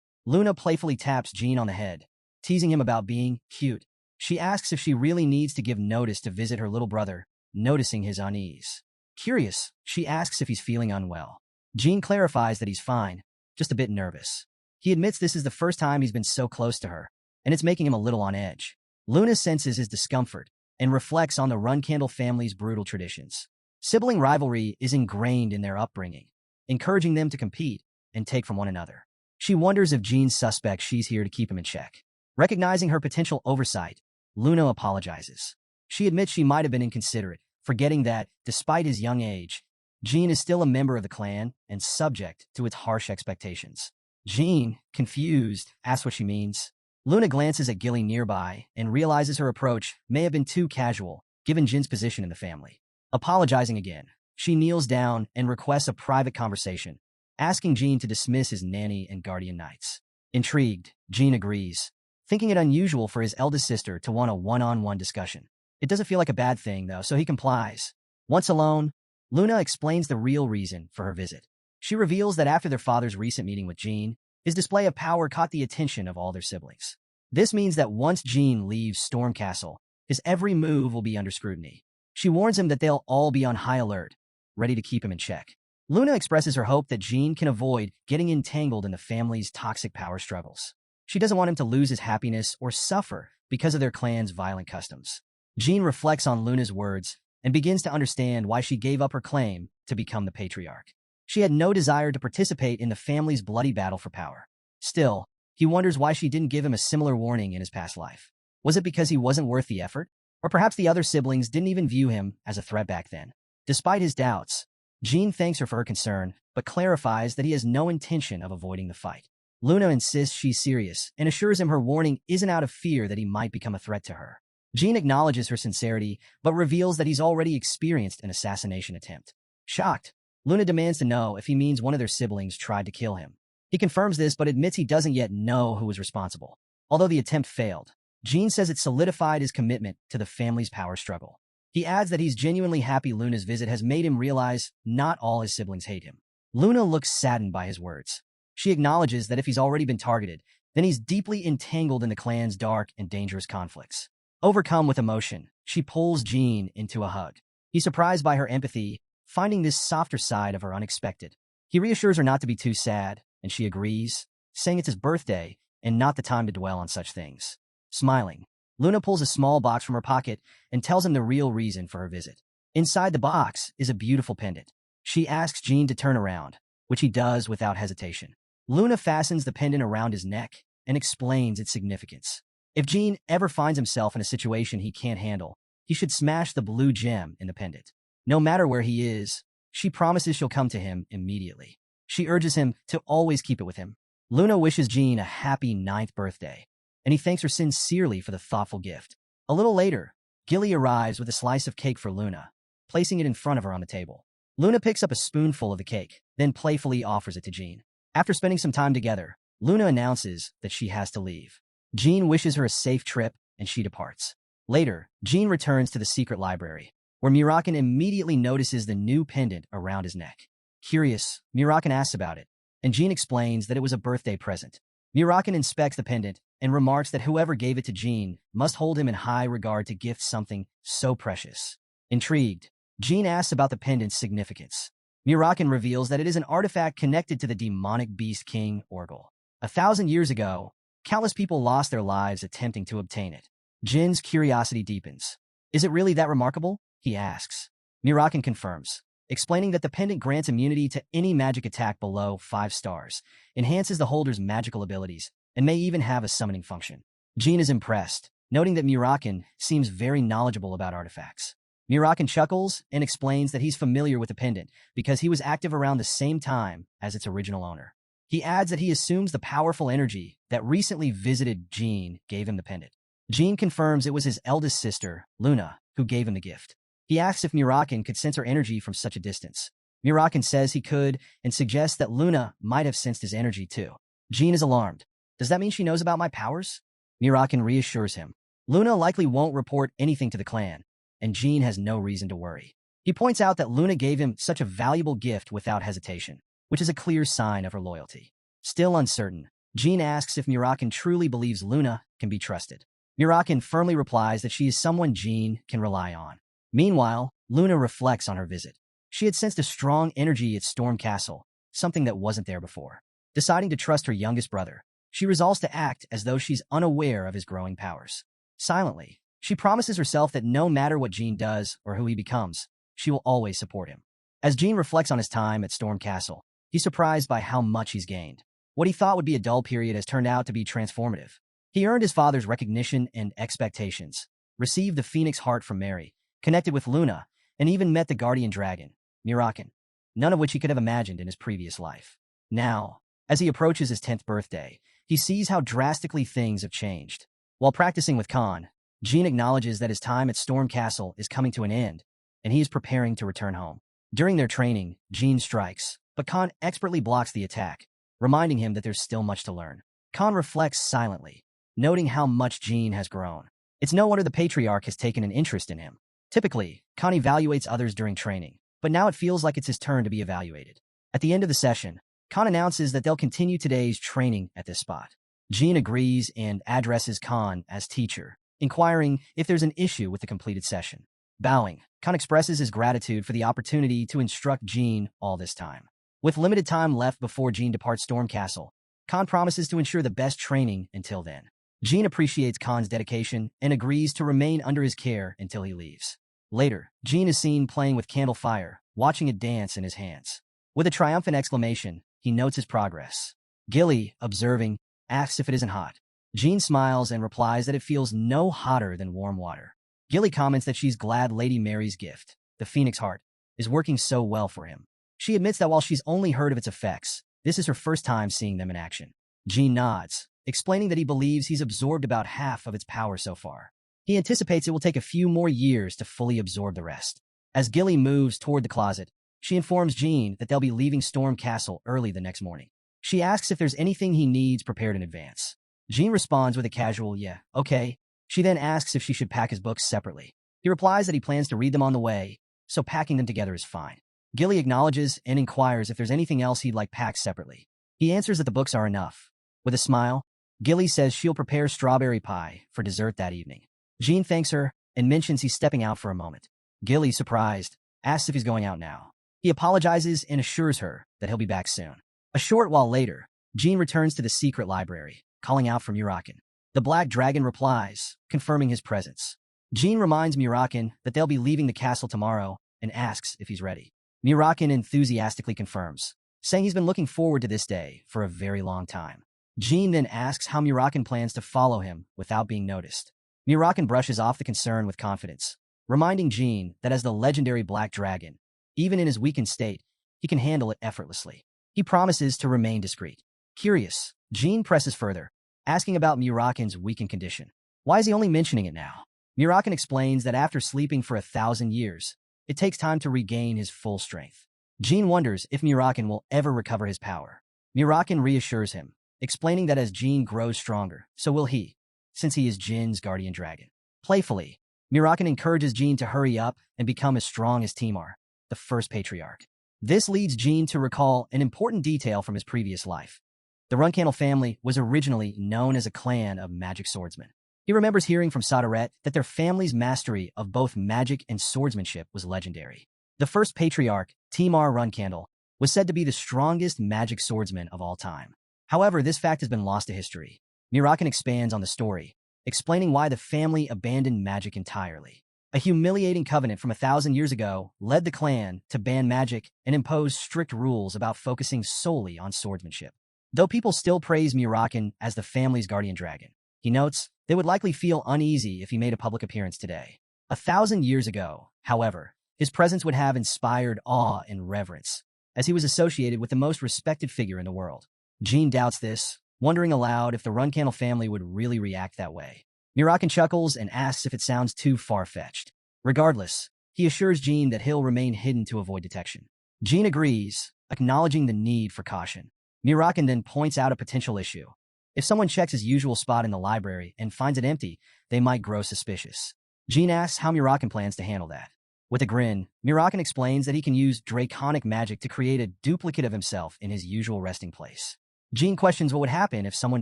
Luna playfully taps Jean on the head, teasing him about being cute. She asks if she really needs to give notice to visit her little brother, noticing his unease. Curious, she asks if he's feeling unwell. Jean clarifies that he's fine, just a bit nervous. He admits this is the first time he's been so close to her, and it's making him a little on edge. Luna senses his discomfort and reflects on the Runcandle family's brutal traditions. Sibling rivalry is ingrained in their upbringing, encouraging them to compete and take from one another. She wonders if Jean suspects she's here to keep him in check. Recognizing her potential oversight, Luna apologizes. She admits she might have been inconsiderate, forgetting that, despite his young age, Jean is still a member of the clan and subject to its harsh expectations. Jean, confused, asks what she means. Luna glances at Gilly nearby and realizes her approach may have been too casual, given Jin's position in the family. Apologizing again, she kneels down and requests a private conversation, asking Jean to dismiss his nanny and guardian knights. Intrigued, Jean agrees, thinking it unusual for his eldest sister to want a one-on-one discussion. It doesn't feel like a bad thing, though, so he complies. Once alone, Luna explains the real reason for her visit. She reveals that after their father's recent meeting with Jean, his display of power caught the attention of all their siblings. This means that once Jean leaves Stormcastle, his every move will be under scrutiny. She warns him that they'll all be on high alert, ready to keep him in check. Luna expresses her hope that Jean can avoid getting entangled in the family's toxic power struggles. She doesn't want him to lose his happiness or suffer because of their clan's violent customs. Jean reflects on Luna's words and begins to understand why she gave up her claim to become the patriarch. She had no desire to participate in the family's bloody battle for power. Still, he wonders why she didn't give him a similar warning in his past life. Was it because he wasn't worth the effort? Or perhaps the other siblings didn't even view him as a threat back then. Despite his doubts, Jean thanks her for her concern, but clarifies that he has no intention of avoiding the fight. Luna insists she's serious and assures him her warning isn't out of fear that he might become a threat to her. Jean acknowledges her sincerity, but reveals that he's already experienced an assassination attempt. Shocked, Luna demands to know if he means one of their siblings tried to kill him. He confirms this, but admits he doesn't yet know who was responsible. Although the attempt failed, Jean says it solidified his commitment to the family's power struggle. He adds that he's genuinely happy Luna's visit has made him realize not all his siblings hate him. Luna looks saddened by his words. She acknowledges that if he's already been targeted, then he's deeply entangled in the clan's dark and dangerous conflicts. Overcome with emotion, she pulls Jean into a hug. He's surprised by her empathy, finding this softer side of her unexpected. He reassures her not to be too sad, and she agrees, saying it's his birthday and not the time to dwell on such things. Smiling, Luna pulls a small box from her pocket and tells him the real reason for her visit. Inside the box is a beautiful pendant. She asks Jean to turn around, which he does without hesitation. Luna fastens the pendant around his neck and explains its significance. If Jean ever finds himself in a situation he can't handle, he should smash the blue gem in the pendant. No matter where he is, she promises she'll come to him immediately. She urges him to always keep it with him. Luna wishes Jean a happy 9th birthday, and he thanks her sincerely for the thoughtful gift. A little later, Gilly arrives with a slice of cake for Luna, placing it in front of her on the table. Luna picks up a spoonful of the cake, then playfully offers it to Jean. After spending some time together, Luna announces that she has to leave. Jean wishes her a safe trip, and she departs. Later, Jean returns to the secret library, where Mirakin immediately notices the new pendant around his neck. Curious, Mirakin asks about it, and Jean explains that it was a birthday present. Mirakin inspects the pendant and remarks that whoever gave it to Jean must hold him in high regard to gift something so precious. Intrigued, Jean asks about the pendant's significance. Mirakin reveals that it is an artifact connected to the demonic beast king Orgel. 1,000 years ago, countless people lost their lives attempting to obtain it. Jin's curiosity deepens. Is it really that remarkable? He asks. Mirakin confirms, explaining that the pendant grants immunity to any magic attack below 5 stars, enhances the holder's magical abilities, and may even have a summoning function. Jean is impressed, noting that Mirakin seems very knowledgeable about artifacts. Mirakin chuckles and explains that he's familiar with the pendant because he was active around the same time as its original owner. He adds that he assumes the powerful energy that recently visited Jean gave him the pendant. Jean confirms it was his eldest sister, Luna, who gave him the gift. He asks if Mirakin could sense her energy from such a distance. Mirakin says he could and suggests that Luna might have sensed his energy too. Jean is alarmed. Does that mean she knows about my powers? Mirakin reassures him. Luna likely won't report anything to the clan, and Jean has no reason to worry. He points out that Luna gave him such a valuable gift without hesitation, which is a clear sign of her loyalty. Still uncertain, Jean asks if Mirakin truly believes Luna can be trusted. Mirakin firmly replies that she is someone Jean can rely on. Meanwhile, Luna reflects on her visit. She had sensed a strong energy at Storm Castle, something that wasn't there before. Deciding to trust her youngest brother, she resolves to act as though she's unaware of his growing powers. Silently, she promises herself that no matter what Jean does or who he becomes, she will always support him. As Jean reflects on his time at Storm Castle, he's surprised by how much he's gained. What he thought would be a dull period has turned out to be transformative. He earned his father's recognition and expectations, received the Phoenix Heart from Mary, connected with Luna, and even met the guardian dragon, Mirakin, none of which he could have imagined in his previous life. Now, as he approaches his 10th birthday, he sees how drastically things have changed. While practicing with Khan, Jean acknowledges that his time at Storm Castle is coming to an end, and he is preparing to return home. During their training, Jean strikes, but Khan expertly blocks the attack, reminding him that there's still much to learn. Khan reflects silently, noting how much Jean has grown. It's no wonder the patriarch has taken an interest in him. Typically, Khan evaluates others during training, but now it feels like it's his turn to be evaluated. At the end of the session, Khan announces that they'll continue today's training at this spot. Jean agrees and addresses Khan as teacher, inquiring if there's an issue with the completed session. Bowing, Khan expresses his gratitude for the opportunity to instruct Jean all this time. With limited time left before Jean departs Storm Castle, Khan promises to ensure the best training until then. Jean appreciates Khan's dedication and agrees to remain under his care until he leaves. Later, Jean is seen playing with candle fire, watching it dance in his hands. With a triumphant exclamation, he notes his progress. Gilly, observing, asks if it isn't hot. Jean smiles and replies that it feels no hotter than warm water. Gilly comments that she's glad Lady Mary's gift, the Phoenix Heart, is working so well for him. She admits that while she's only heard of its effects, this is her first time seeing them in action. Jean nods, explaining that he believes he's absorbed about half of its power so far. He anticipates it will take a few more years to fully absorb the rest. As Gilly moves toward the closet, she informs Jean that they'll be leaving Storm Castle early the next morning. She asks if there's anything he needs prepared in advance. Jean responds with a casual, "Yeah, okay." She then asks if she should pack his books separately. He replies that he plans to read them on the way, so packing them together is fine. Gilly acknowledges and inquires if there's anything else he'd like packed separately. He answers that the books are enough. With a smile, Gilly says she'll prepare strawberry pie for dessert that evening. Jean thanks her and mentions he's stepping out for a moment. Gilly, surprised, asks if he's going out now. He apologizes and assures her that he'll be back soon. A short while later, Jean returns to the secret library, calling out for Mirakin. The Black Dragon replies, confirming his presence. Jean reminds Mirakin that they'll be leaving the castle tomorrow and asks if he's ready. Mirakin enthusiastically confirms, saying he's been looking forward to this day for a very long time. Jean then asks how Mirakin plans to follow him without being noticed. Mirakin brushes off the concern with confidence, reminding Jean that as the legendary Black Dragon, even in his weakened state, he can handle it effortlessly. He promises to remain discreet. Curious, Jean presses further, asking about Mirakin's weakened condition. Why is he only mentioning it now? Mirakin explains that after sleeping for 1,000 years, it takes time to regain his full strength. Jean wonders if Mirakin will ever recover his power. Mirakin reassures him, explaining that as Jean grows stronger, so will he, since he is Jin's guardian dragon. Playfully, Mirakin encourages Jean to hurry up and become as strong as Timar, the first patriarch. This leads Jean to recall an important detail from his previous life. The Runcandle family was originally known as a clan of magic swordsmen. He remembers hearing from Sadaret that their family's mastery of both magic and swordsmanship was legendary. The first patriarch, Timar Runcandle, was said to be the strongest magic swordsman of all time. However, this fact has been lost to history. Mirakin expands on the story, explaining why the family abandoned magic entirely. A humiliating covenant from 1,000 years ago led the clan to ban magic and impose strict rules about focusing solely on swordsmanship. Though people still praise Mirakin as the family's guardian dragon, he notes they would likely feel uneasy if he made a public appearance today. 1,000 years ago, however, his presence would have inspired awe and reverence, as he was associated with the most respected figure in the world. Jean doubts this, wondering aloud if the Runcandle family would really react that way. Mirakin chuckles and asks if it sounds too far-fetched. Regardless, he assures Jean that he'll remain hidden to avoid detection. Jean agrees, acknowledging the need for caution. Mirakin then points out a potential issue. If someone checks his usual spot in the library and finds it empty, they might grow suspicious. Jean asks how Mirakin plans to handle that. With a grin, Mirakin explains that he can use draconic magic to create a duplicate of himself in his usual resting place. Jean questions what would happen if someone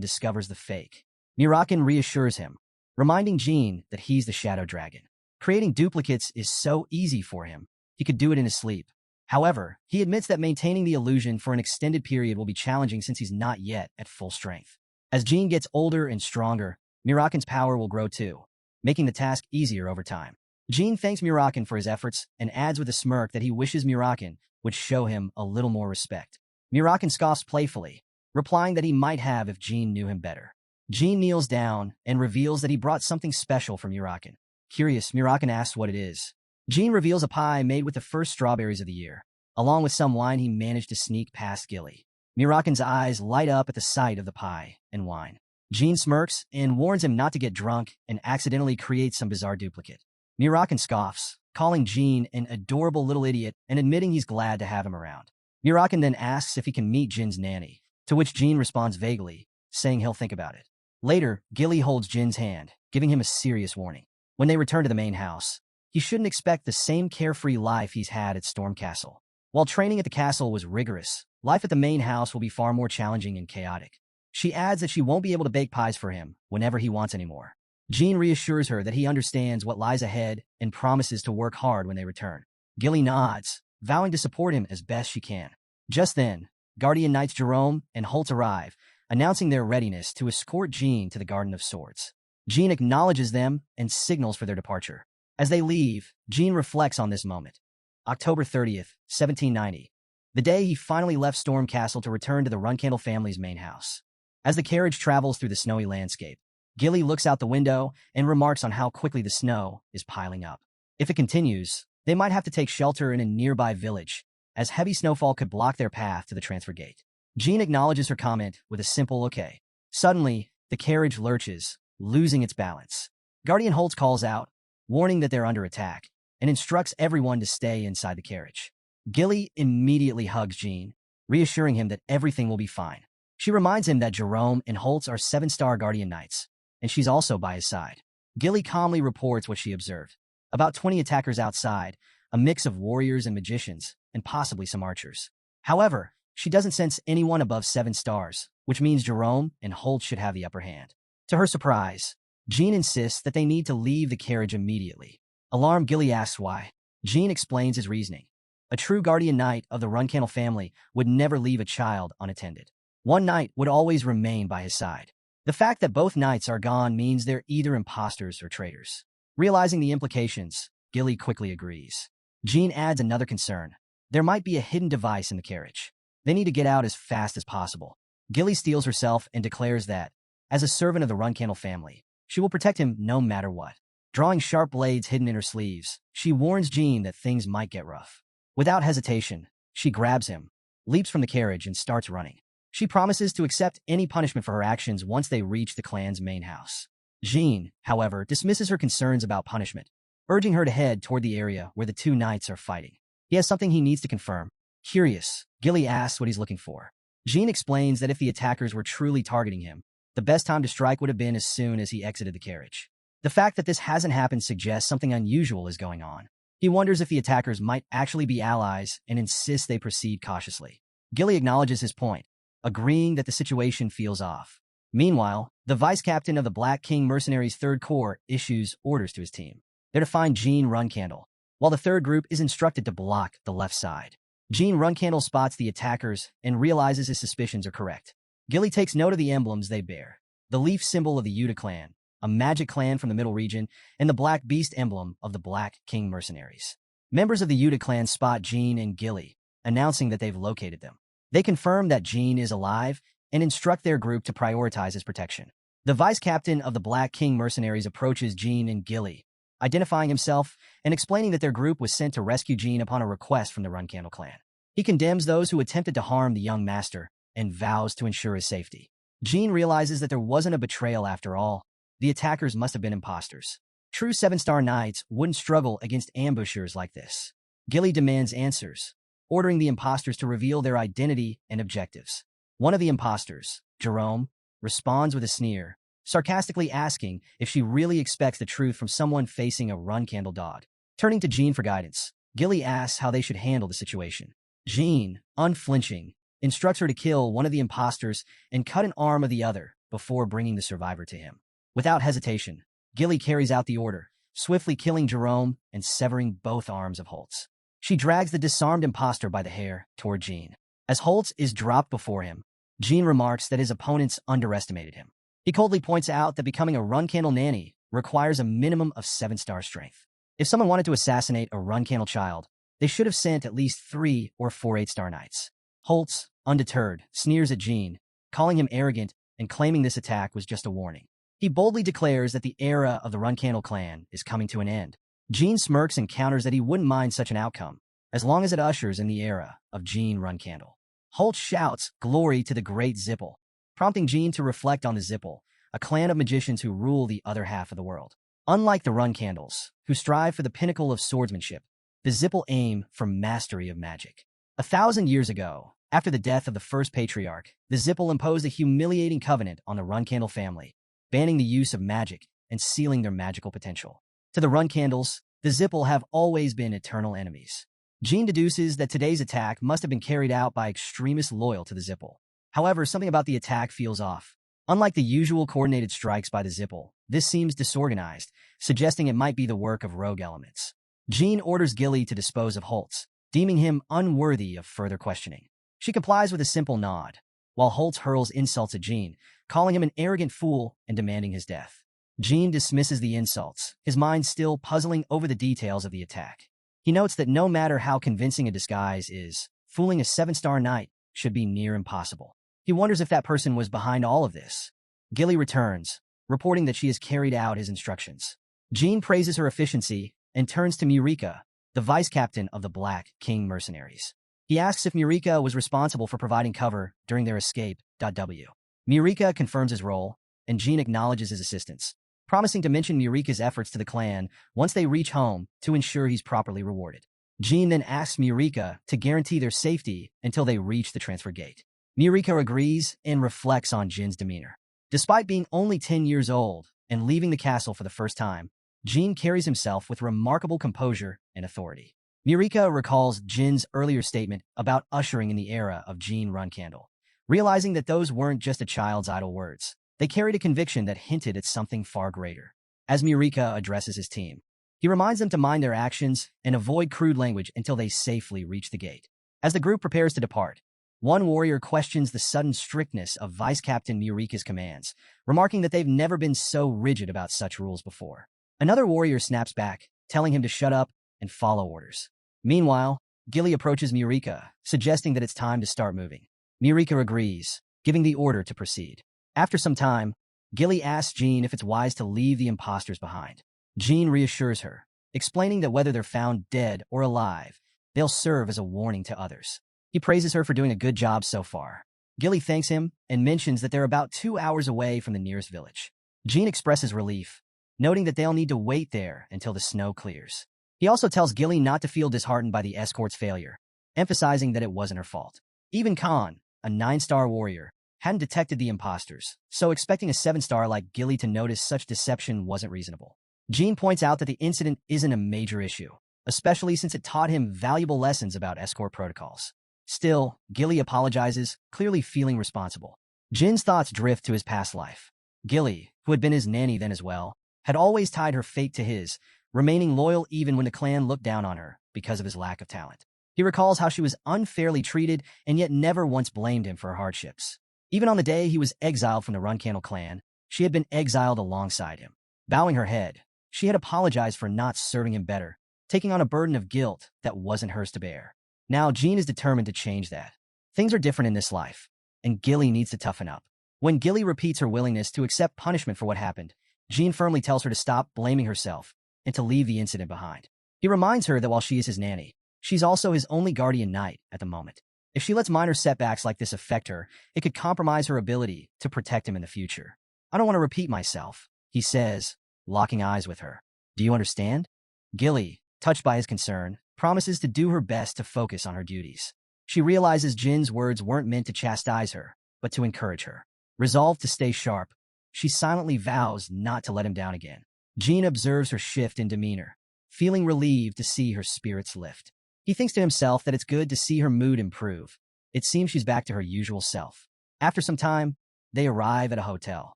discovers the fake. Mirakin reassures him, reminding Jean that he's the Shadow Dragon. Creating duplicates is so easy for him, he could do it in his sleep. However, he admits that maintaining the illusion for an extended period will be challenging since he's not yet at full strength. As Jean gets older and stronger, Mirakin's power will grow too, making the task easier over time. Jean thanks Mirakin for his efforts and adds with a smirk that he wishes Mirakin would show him a little more respect. Mirakin scoffs playfully, replying that he might have if Jean knew him better. Jean kneels down and reveals that he brought something special for Mirakin. Curious, Mirakin asks what it is. Jean reveals a pie made with the first strawberries of the year, along with some wine he managed to sneak past Gilly. Mirakin's eyes light up at the sight of the pie and wine. Jean smirks and warns him not to get drunk and accidentally create some bizarre duplicate. Mirakin scoffs, calling Jean an adorable little idiot and admitting he's glad to have him around. Mirakin then asks if he can meet Jin's nanny, to which Jean responds vaguely, saying he'll think about it. Later, Gilly holds Jin's hand, giving him a serious warning. When they return to the main house, he shouldn't expect the same carefree life he's had at Storm Castle. While training at the castle was rigorous, life at the main house will be far more challenging and chaotic. She adds that she won't be able to bake pies for him whenever he wants anymore. Jean reassures her that he understands what lies ahead and promises to work hard when they return. Gilly nods, vowing to support him as best she can. Just then, Guardian Knights Jerome and Holt arrive, announcing their readiness to escort Jean to the Garden of Swords. Jean acknowledges them and signals for their departure. As they leave, Jean reflects on this moment. October 30th, 1790. The day he finally left Storm Castle to return to the Runcandle family's main house. As the carriage travels through the snowy landscape, Gilly looks out the window and remarks on how quickly the snow is piling up. If it continues, they might have to take shelter in a nearby village, as heavy snowfall could block their path to the transfer gate. Jean acknowledges her comment with a simple okay. Suddenly, the carriage lurches, losing its balance. Guardian Holtz calls out, warning that they're under attack, and instructs everyone to stay inside the carriage. Gilly immediately hugs Jean, reassuring him that everything will be fine. She reminds him that Jerome and Holtz are 7-star Guardian Knights, and she's also by his side. Gilly calmly reports what she observed. About 20 attackers outside, a mix of warriors and magicians, and possibly some archers. However, she doesn't sense anyone above 7 stars, which means Jerome and Holtz should have the upper hand. To her surprise, Jean insists that they need to leave the carriage immediately. Alarmed, Gilly asks why. Jean explains his reasoning. A true guardian knight of the Runcandle family would never leave a child unattended. One knight would always remain by his side. The fact that both knights are gone means they're either imposters or traitors. Realizing the implications, Gilly quickly agrees. Jean adds another concern. There might be a hidden device in the carriage. They need to get out as fast as possible. Gilly steels herself and declares that, as a servant of the Runcandle family, she will protect him no matter what. Drawing sharp blades hidden in her sleeves, she warns Jean that things might get rough. Without hesitation, she grabs him, leaps from the carriage, and starts running. She promises to accept any punishment for her actions once they reach the clan's main house. Jean, however, dismisses her concerns about punishment, urging her to head toward the area where the two knights are fighting. He has something he needs to confirm. Curious, Gilly asks what he's looking for. Jean explains that if the attackers were truly targeting him, the best time to strike would have been as soon as he exited the carriage. The fact that this hasn't happened suggests something unusual is going on. He wonders if the attackers might actually be allies and insists they proceed cautiously. Gilly acknowledges his point, agreeing that the situation feels off. Meanwhile, the vice captain of the Black King Mercenaries' 3rd Corps issues orders to his team. They're to find Jean Runcandle, while the 3rd group is instructed to block the left side. Jean Runcandle spots the attackers and realizes his suspicions are correct. Gilly takes note of the emblems they bear. The leaf symbol of the Yuta clan, a magic clan from the Middle Region, and the Black Beast emblem of the Black King Mercenaries. Members of the Yuta clan spot Jean and Gilly, announcing that they've located them. They confirm that Jean is alive and instruct their group to prioritize his protection. The vice captain of the Black King Mercenaries approaches Jean and Gilly, identifying himself and explaining that their group was sent to rescue Jean upon a request from the Runcandle clan. He condemns those who attempted to harm the young master and vows to ensure his safety. Jean realizes that there wasn't a betrayal after all. The attackers must have been imposters. True 7-star knights wouldn't struggle against ambushers like this. Gilly demands answers, ordering the imposters to reveal their identity and objectives. One of the imposters, Jerome, responds with a sneer, sarcastically asking if she really expects the truth from someone facing a Runcandle dog. Turning to Jean for guidance, Gilly asks how they should handle the situation. Jean, unflinching, instructs her to kill one of the imposters and cut an arm of the other before bringing the survivor to him. Without hesitation, Gilly carries out the order, swiftly killing Jerome and severing both arms of Holtz. She drags the disarmed imposter by the hair toward Jean. As Holtz is dropped before him, Jean remarks that his opponents underestimated him. He coldly points out that becoming a Runcandle nanny requires a minimum of 7-star strength. If someone wanted to assassinate a Runcandle child, they should have sent at least 3 or 4 8-star knights. Holtz, undeterred, sneers at Jean, calling him arrogant and claiming this attack was just a warning. He boldly declares that the era of the Runcandle clan is coming to an end. Jean smirks and counters that he wouldn't mind such an outcome, as long as it ushers in the era of Jean Runcandle. Holtz shouts glory to the great Zipple, prompting Jean to reflect on the Zipple, a clan of magicians who rule the other half of the world. Unlike the Runcandles, who strive for the pinnacle of swordsmanship, the Zipple aim for mastery of magic. 1,000 years ago, after the death of the first patriarch, the Zipple imposed a humiliating covenant on the Runcandle family, banning the use of magic and sealing their magical potential. To the Runcandles, the Zipple have always been eternal enemies. Jean deduces that today's attack must have been carried out by extremists loyal to the Zipple. However, something about the attack feels off. Unlike the usual coordinated strikes by the Zipple, this seems disorganized, suggesting it might be the work of rogue elements. Jean orders Gilly to dispose of Holtz, deeming him unworthy of further questioning. She complies with a simple nod, while Holtz hurls insults at Jean, calling him an arrogant fool and demanding his death. Jean dismisses the insults, his mind still puzzling over the details of the attack. He notes that no matter how convincing a disguise is, fooling a 7-star knight should be near impossible. He wonders if that person was behind all of this. Gilly returns, reporting that she has carried out his instructions. Jean praises her efficiency and turns to Mirakin, the vice-captain of the Black King mercenaries. He asks if Mirakin was responsible for providing cover during their escape. Mirakin confirms his role, and Jean acknowledges his assistance, promising to mention Mirakin's efforts to the clan once they reach home to ensure he's properly rewarded. Jean then asks Mirakin to guarantee their safety until they reach the transfer gate. Mirakin agrees and reflects on Jin's demeanor. Despite being only 10 years old and leaving the castle for the first time, Jean carries himself with remarkable composure and authority. Mirakin recalls Jin's earlier statement about ushering in the era of Jean Runcandle, realizing that those weren't just a child's idle words. They carried a conviction that hinted at something far greater. As Mirakin addresses his team, he reminds them to mind their actions and avoid crude language until they safely reach the gate. As the group prepares to depart, one warrior questions the sudden strictness of Vice-Captain Mirakin's commands, remarking that they've never been so rigid about such rules before. Another warrior snaps back, telling him to shut up and follow orders. Meanwhile, Gilly approaches Mirakin, suggesting that it's time to start moving. Mirakin agrees, giving the order to proceed. After some time, Gilly asks Jean if it's wise to leave the imposters behind. Jean reassures her, explaining that whether they're found dead or alive, they'll serve as a warning to others. He praises her for doing a good job so far. Gilly thanks him and mentions that they're about 2 hours away from the nearest village. Jean expresses relief, noting that they'll need to wait there until the snow clears. He also tells Gilly not to feel disheartened by the escort's failure, emphasizing that it wasn't her fault. Even Khan, a 9-star warrior, hadn't detected the imposters, so expecting a 7-star like Gilly to notice such deception wasn't reasonable. Jean points out that the incident isn't a major issue, especially since it taught him valuable lessons about escort protocols. Still, Gilly apologizes, clearly feeling responsible. Jin's thoughts drift to his past life. Gilly, who had been his nanny then as well, had always tied her fate to his, remaining loyal even when the clan looked down on her because of his lack of talent. He recalls how she was unfairly treated and yet never once blamed him for her hardships. Even on the day he was exiled from the Runcandle clan, she had been exiled alongside him. Bowing her head, she had apologized for not serving him better, taking on a burden of guilt that wasn't hers to bear. Now Jean is determined to change that. Things are different in this life, and Gilly needs to toughen up. When Gilly repeats her willingness to accept punishment for what happened, Jean firmly tells her to stop blaming herself and to leave the incident behind. He reminds her that while she is his nanny, she's also his only guardian knight at the moment. If she lets minor setbacks like this affect her, it could compromise her ability to protect him in the future. I don't want to repeat myself, he says, locking eyes with her. Do you understand? Gilly, touched by his concern, promises to do her best to focus on her duties. She realizes Jin's words weren't meant to chastise her, but to encourage her. Resolved to stay sharp, she silently vows not to let him down again. Jin observes her shift in demeanor, feeling relieved to see her spirits lift. He thinks to himself that it's good to see her mood improve. It seems she's back to her usual self. After some time, they arrive at a hotel.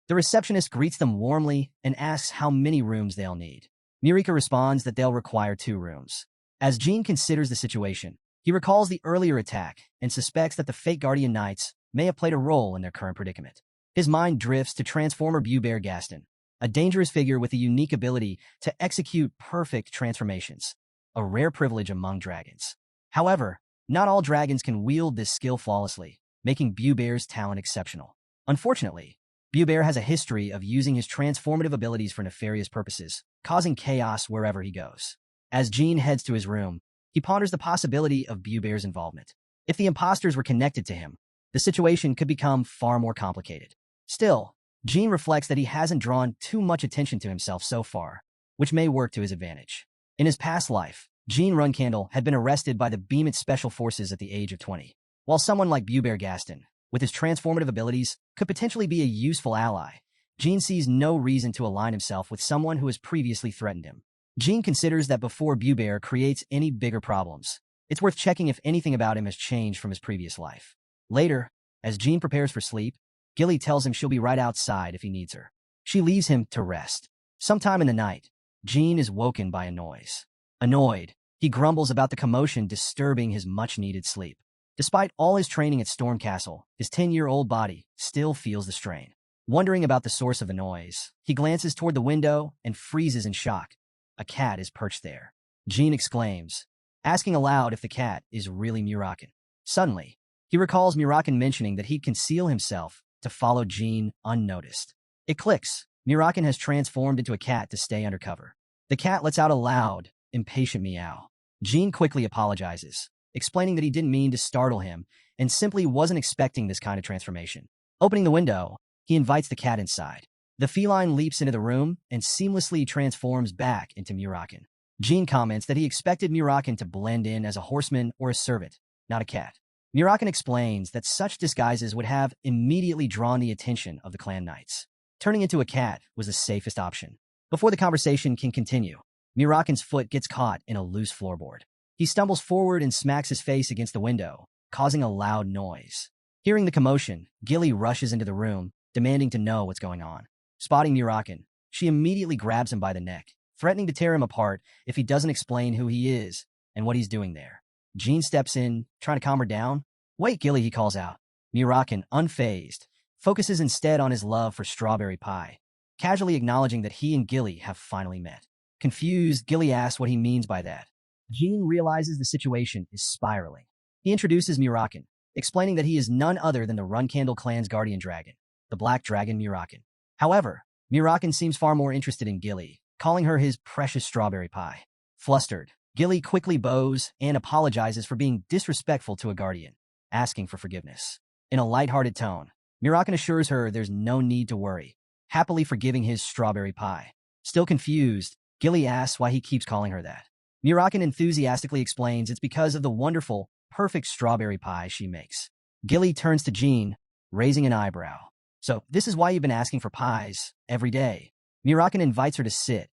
The receptionist greets them warmly and asks how many rooms they'll need. Mirakin responds that they'll require 2 rooms. As Jin considers the situation, he recalls the earlier attack and suspects that the fake Guardian Knights may have played a role in their current predicament. His mind drifts to Transformer Buber Gaston, a dangerous figure with a unique ability to execute perfect transformations, a rare privilege among dragons. However, not all dragons can wield this skill flawlessly, making Buber's talent exceptional. Unfortunately, Buber has a history of using his transformative abilities for nefarious purposes, causing chaos wherever he goes. As Jin heads to his room, he ponders the possibility of Buber's involvement. If the imposters were connected to him, the situation could become far more complicated. Still, Jin reflects that he hasn't drawn too much attention to himself so far, which may work to his advantage. In his past life, Jin Runcandle had been arrested by the Beemit Special Forces at the age of 20. While someone like Buber Gaston, with his transformative abilities, could potentially be a useful ally, Jin sees no reason to align himself with someone who has previously threatened him. Jin considers that before Buber creates any bigger problems, it's worth checking if anything about him has changed from his previous life. Later, as Jin prepares for sleep, Gilly tells him she'll be right outside if he needs her. She leaves him to rest. Sometime in the night, Jin is woken by a noise. Annoyed, he grumbles about the commotion disturbing his much-needed sleep. Despite all his training at Storm Castle, his 10-year-old body still feels the strain. Wondering about the source of the noise, he glances toward the window and freezes in shock. A cat is perched there. Jin exclaims, asking aloud if the cat is really Mirakin. Suddenly, he recalls Mirakin mentioning that he'd conceal himself to follow Jin unnoticed. It clicks. Mirakin has transformed into a cat to stay undercover. The cat lets out a loud, impatient meow. Jin quickly apologizes, explaining that he didn't mean to startle him and simply wasn't expecting this kind of transformation. Opening the window, he invites the cat inside. The feline leaps into the room and seamlessly transforms back into Mirakin. Jin comments that he expected Mirakin to blend in as a horseman or a servant, not a cat. Mirakin explains that such disguises would have immediately drawn the attention of the clan knights. Turning into a cat was the safest option. Before the conversation can continue, Mirakin's foot gets caught in a loose floorboard. He stumbles forward and smacks his face against the window, causing a loud noise. Hearing the commotion, Gilly rushes into the room, demanding to know what's going on. Spotting Mirakin, she immediately grabs him by the neck, threatening to tear him apart if he doesn't explain who he is and what he's doing there. Jin steps in, trying to calm her down. Wait, Gilly, he calls out. Mirakin, unfazed, focuses instead on his love for strawberry pie, casually acknowledging that he and Gilly have finally met. Confused, Gilly asks what he means by that. Jin realizes the situation is spiraling. He introduces Mirakin, explaining that he is none other than the Runcandle clan's guardian dragon, the Black Dragon Mirakin. However, Mirakin seems far more interested in Gilly, calling her his precious strawberry pie. Flustered, Gilly quickly bows and apologizes for being disrespectful to a guardian, asking for forgiveness. In a lighthearted tone, Mirakin assures her there's no need to worry, happily forgiving his strawberry pie. Still confused, Gilly asks why he keeps calling her that. Mirakin enthusiastically explains it's because of the wonderful, perfect strawberry pie she makes. Gilly turns to Jin, raising an eyebrow. So, this is why you've been asking for pies every day. Mirakin invites her to sit,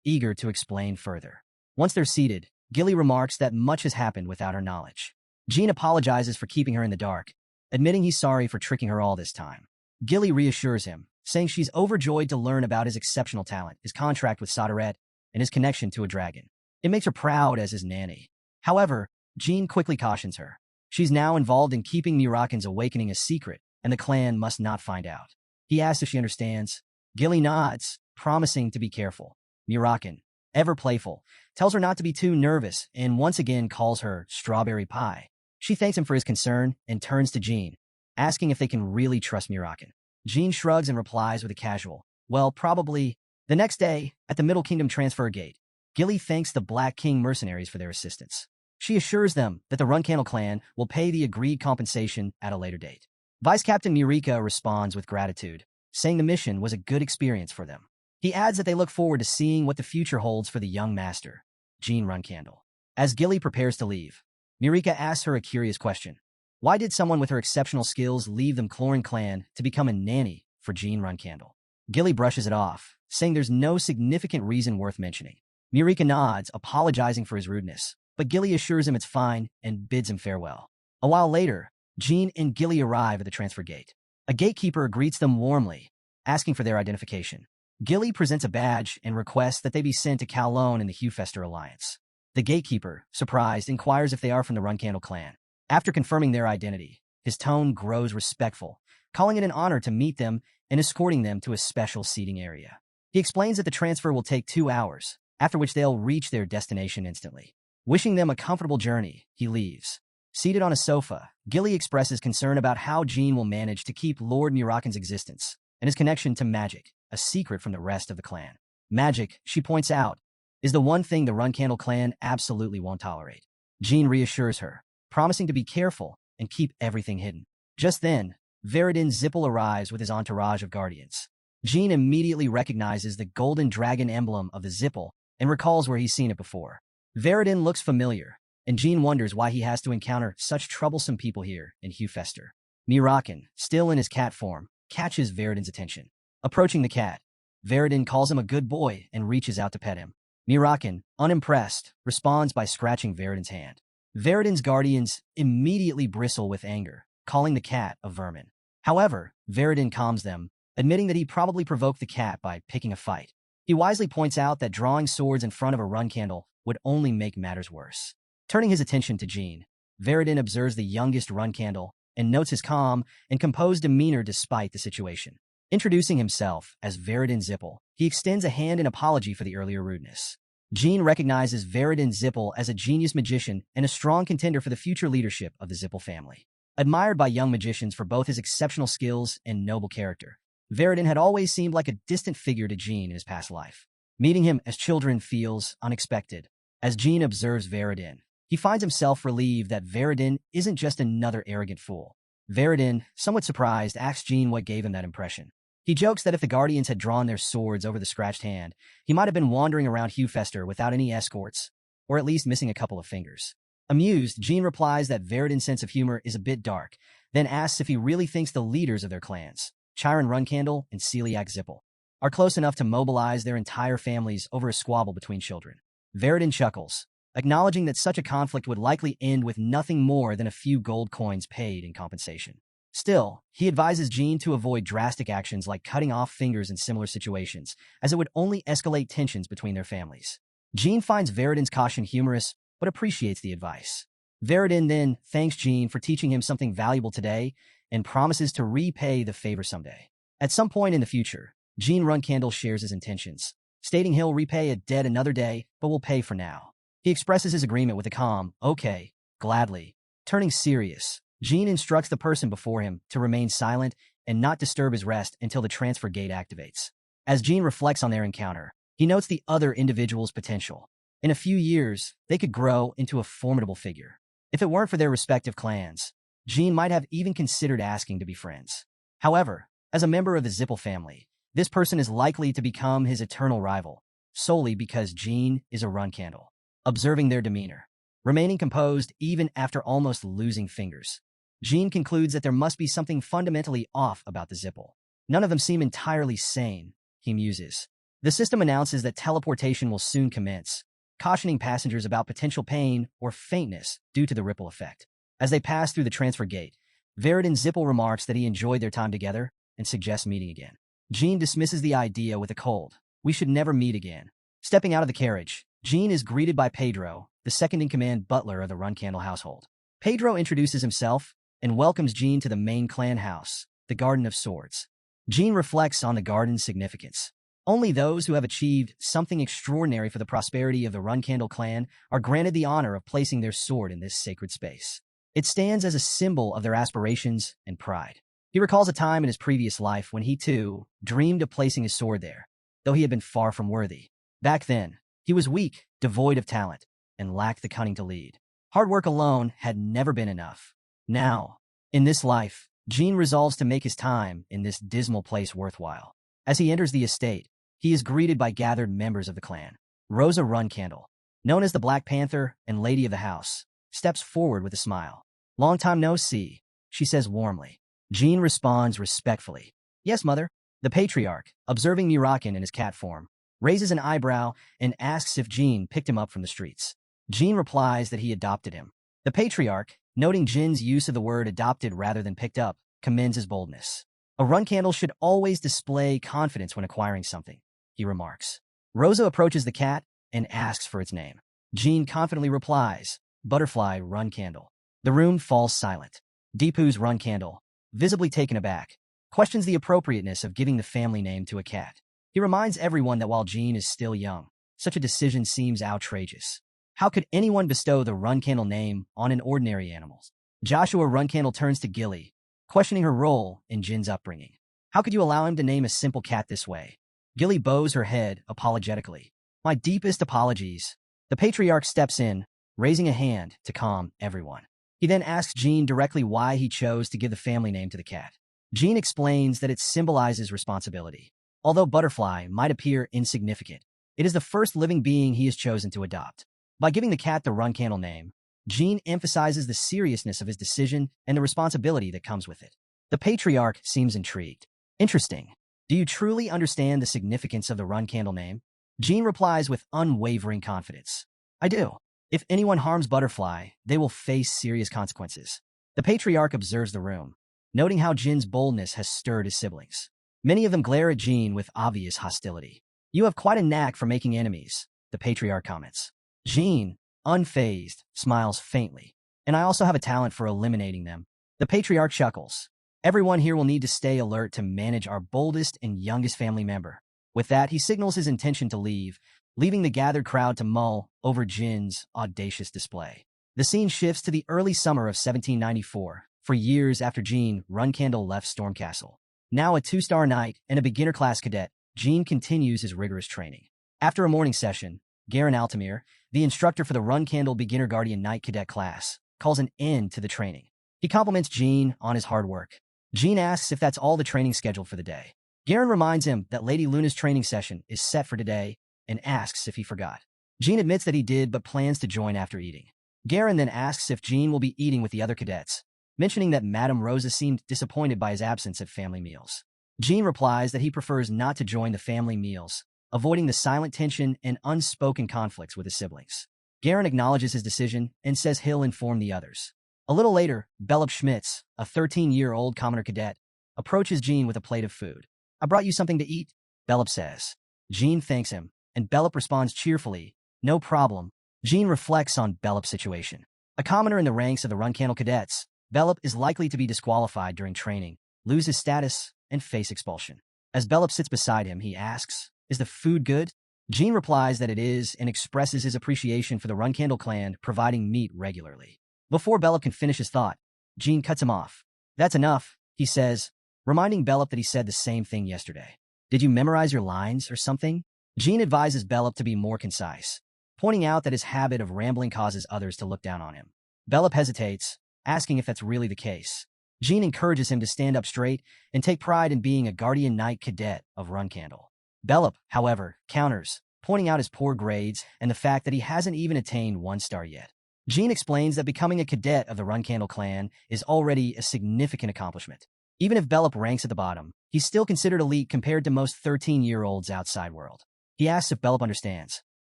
eager to explain further. Once they're seated, Gilly remarks that much has happened without her knowledge. Jin apologizes for keeping her in the dark, admitting he's sorry for tricking her all this time. Gilly reassures him, saying she's overjoyed to learn about his exceptional talent, his contract with Sodaret, and his connection to a dragon. It makes her proud as his nanny. However, Jin quickly cautions her. She's now involved in keeping Mirakin's awakening a secret, and the clan must not find out. He asks if she understands. Gilly nods, promising to be careful. Mirakin, ever playful, tells her not to be too nervous and once again calls her strawberry pie. She thanks him for his concern and turns to Jin, asking if they can really trust Mirakin. Jin shrugs and replies with a casual, well, probably. The next day, at the Middle Kingdom transfer gate, Gilly thanks the Black King mercenaries for their assistance. She assures them that the Runcandle clan will pay the agreed compensation at a later date. Vice Captain Murika responds with gratitude, saying the mission was a good experience for them. He adds that they look forward to seeing what the future holds for the young master, Jean Runcandle. As Gilly prepares to leave, Murika asks her a curious question. Why did someone with her exceptional skills leave the Clorin clan to become a nanny for Jean Runcandle? Gilly brushes it off, saying there's no significant reason worth mentioning. Murika nods, apologizing for his rudeness, but Gilly assures him it's fine and bids him farewell. A while later, Jean and Gilly arrive at the transfer gate. A gatekeeper greets them warmly, asking for their identification. Gilly presents a badge and requests that they be sent to Kowloon in the Hewfester Alliance. The gatekeeper, surprised, inquires if they are from the Runcandle clan. After confirming their identity, his tone grows respectful, calling it an honor to meet them and escorting them to a special seating area. He explains that the transfer will take 2 hours, after which they'll reach their destination instantly. Wishing them a comfortable journey, he leaves. Seated on a sofa, Gilly expresses concern about how Jean will manage to keep Lord Mirakin's existence and his connection to magic a secret from the rest of the clan. Magic, she points out, is the one thing the Runcandle clan absolutely won't tolerate. Jean reassures her, promising to be careful and keep everything hidden. Just then, Veridin Zipple arrives with his entourage of guardians. Jean immediately recognizes the golden dragon emblem of the Zipple and recalls where he's seen it before. Veridin looks familiar, and Jean wonders why he has to encounter such troublesome people here in Hewfester. Mirakin, still in his cat form, catches Veridin's attention. Approaching the cat, Veridin calls him a good boy and reaches out to pet him. Mirakin, unimpressed, responds by scratching Veridin's hand. Veridin's guardians immediately bristle with anger, calling the cat a vermin. However, Veridin calms them, admitting that he probably provoked the cat by picking a fight. He wisely points out that drawing swords in front of a Runcandle would only make matters worse. Turning his attention to Jean, Veridin observes the youngest Runcandle and notes his calm and composed demeanor despite the situation. Introducing himself as Veridin Zipple, he extends a hand in apology for the earlier rudeness. Jean recognizes Veridin Zipple as a genius magician and a strong contender for the future leadership of the Zipple family. Admired by young magicians for both his exceptional skills and noble character, Veridin had always seemed like a distant figure to Jean in his past life. Meeting him as children feels unexpected. As Jean observes Veridin, he finds himself relieved that Veridin isn't just another arrogant fool. Veridin, somewhat surprised, asks Jean what gave him that impression. He jokes that if the Guardians had drawn their swords over the scratched hand, he might have been wandering around Hewfester without any escorts, or at least missing a couple of fingers. Amused, Jean replies that Veridin's sense of humor is a bit dark, then asks if he really thinks the leaders of their clans, Chiron Runcandle and Celiac Zipple, are close enough to mobilize their entire families over a squabble between children. Veridin chuckles, acknowledging that such a conflict would likely end with nothing more than a few gold coins paid in compensation. Still, he advises Jean to avoid drastic actions like cutting off fingers in similar situations, as it would only escalate tensions between their families. Jean finds Veridin's caution humorous, but appreciates the advice. Veridin then thanks Jean for teaching him something valuable today and promises to repay the favor someday. At some point in the future, Jean Runcandle shares his intentions, stating he'll repay a debt another day, but will pay for now. He expresses his agreement with a calm, okay, gladly. Turning serious, Jean instructs the person before him to remain silent and not disturb his rest until the transfer gate activates. As Jean reflects on their encounter, he notes the other individual's potential. In a few years, they could grow into a formidable figure. If it weren't for their respective clans, Jean might have even considered asking to be friends. However, as a member of the Zipple family, this person is likely to become his eternal rival, solely because Jean is a Runcandle. Observing their demeanor, remaining composed even after almost losing fingers, Jean concludes that there must be something fundamentally off about the Zipple. None of them seem entirely sane, he muses. The system announces that teleportation will soon commence, cautioning passengers about potential pain or faintness due to the ripple effect. As they pass through the transfer gate, Veridin Zipple remarks that he enjoyed their time together and suggests meeting again. Jean dismisses the idea with a cold, "We should never meet again." Stepping out of the carriage, Jean is greeted by Pedro, the second-in-command butler of the Runcandle household. Pedro introduces himself and welcomes Jean to the main clan house, the Garden of Swords. Jean reflects on the garden's significance. Only those who have achieved something extraordinary for the prosperity of the Runcandle clan are granted the honor of placing their sword in this sacred space. It stands as a symbol of their aspirations and pride. He recalls a time in his previous life when he, too, dreamed of placing his sword there, though he had been far from worthy. Back then, he was weak, devoid of talent, and lacked the cunning to lead. Hard work alone had never been enough. Now, in this life, Jean resolves to make his time in this dismal place worthwhile. As he enters the estate, he is greeted by gathered members of the clan. Rosa Runcandle, known as the Black Panther and Lady of the House, steps forward with a smile. "Long time no see," she says warmly. Jean responds respectfully. "Yes, mother." The patriarch, observing Mirakin in his cat form, raises an eyebrow and asks if Jean picked him up from the streets. Jean replies that he adopted him. The patriarch, noting Jin's use of the word adopted rather than picked up, commends his boldness. "A Runcandle should always display confidence when acquiring something," he remarks. Rosa approaches the cat and asks for its name. Jean confidently replies, "Butterfly Runcandle." The room falls silent. Deepu's Runcandle, visibly taken aback, questions the appropriateness of giving the family name to a cat. He reminds everyone that while Jean is still young, such a decision seems outrageous. How could anyone bestow the Runcandle name on an ordinary animal? Joshua Runcandle turns to Gilly, questioning her role in Jin's upbringing. "How could you allow him to name a simple cat this way?" Gilly bows her head apologetically. "My deepest apologies." The patriarch steps in, raising a hand to calm everyone. He then asks Jean directly why he chose to give the family name to the cat. Jean explains that it symbolizes responsibility. Although Butterfly might appear insignificant, it is the first living being he has chosen to adopt. By giving the cat the Runcandle name, Jean emphasizes the seriousness of his decision and the responsibility that comes with it. The patriarch seems intrigued. "Interesting. Do you truly understand the significance of the Runcandle name?" Jean replies with unwavering confidence. "I do. If anyone harms Butterfly, they will face serious consequences." The patriarch observes the room, noting how Jin's boldness has stirred his siblings. Many of them glare at Jean with obvious hostility. "You have quite a knack for making enemies," the patriarch comments. Jean, unfazed, smiles faintly. "And I also have a talent for eliminating them." The patriarch chuckles. "Everyone here will need to stay alert to manage our boldest and youngest family member." With that, he signals his intention to leave, leaving the gathered crowd to mull over Jin's audacious display. The scene shifts to the early summer of 1794, for years after Jean Runcandle left Stormcastle. Now a 2-star knight and a beginner class cadet, Jean continues his rigorous training. After a morning session, Garen Altamir, the instructor for the Runcandle Beginner Guardian Knight Cadet class, calls an end to the training. He compliments Jean on his hard work. Jean asks if that's all the training scheduled for the day. Garen reminds him that Lady Luna's training session is set for today and asks if he forgot. Jean admits that he did but plans to join after eating. Garen then asks if Jean will be eating with the other cadets, mentioning that Madame Rosa seemed disappointed by his absence at family meals. Jean replies that he prefers not to join the family meals, avoiding the silent tension and unspoken conflicts with his siblings. Garen acknowledges his decision and says he'll inform the others. A little later, Bellup Schmitz, a 13-year-old commoner cadet, approaches Jean with a plate of food. "I brought you something to eat," Bellup says. Jean thanks him, and Bellup responds cheerfully, "No problem." Jean reflects on Bellup's situation. A commoner in the ranks of the Runcandle cadets, Bellup is likely to be disqualified during training, lose his status, and face expulsion. As Bellup sits beside him, he asks, "Is the food good?" Jean replies that it is and expresses his appreciation for the Runcandle clan providing meat regularly. Before Bellup can finish his thought, Jean cuts him off. "That's enough," he says, reminding Bellup that he said the same thing yesterday. "Did you memorize your lines or something?" Jean advises Bellup to be more concise, pointing out that his habit of rambling causes others to look down on him. Bellup hesitates, asking if that's really the case. Jean encourages him to stand up straight and take pride in being a Guardian Knight Cadet of Runcandle. Bellup, however, counters, pointing out his poor grades and the fact that he hasn't even attained 1 star yet. Jean explains that becoming a cadet of the Runcandle clan is already a significant accomplishment. Even if Bellup ranks at the bottom, he's still considered elite compared to most 13-year-olds outside world. He asks if Bellup understands.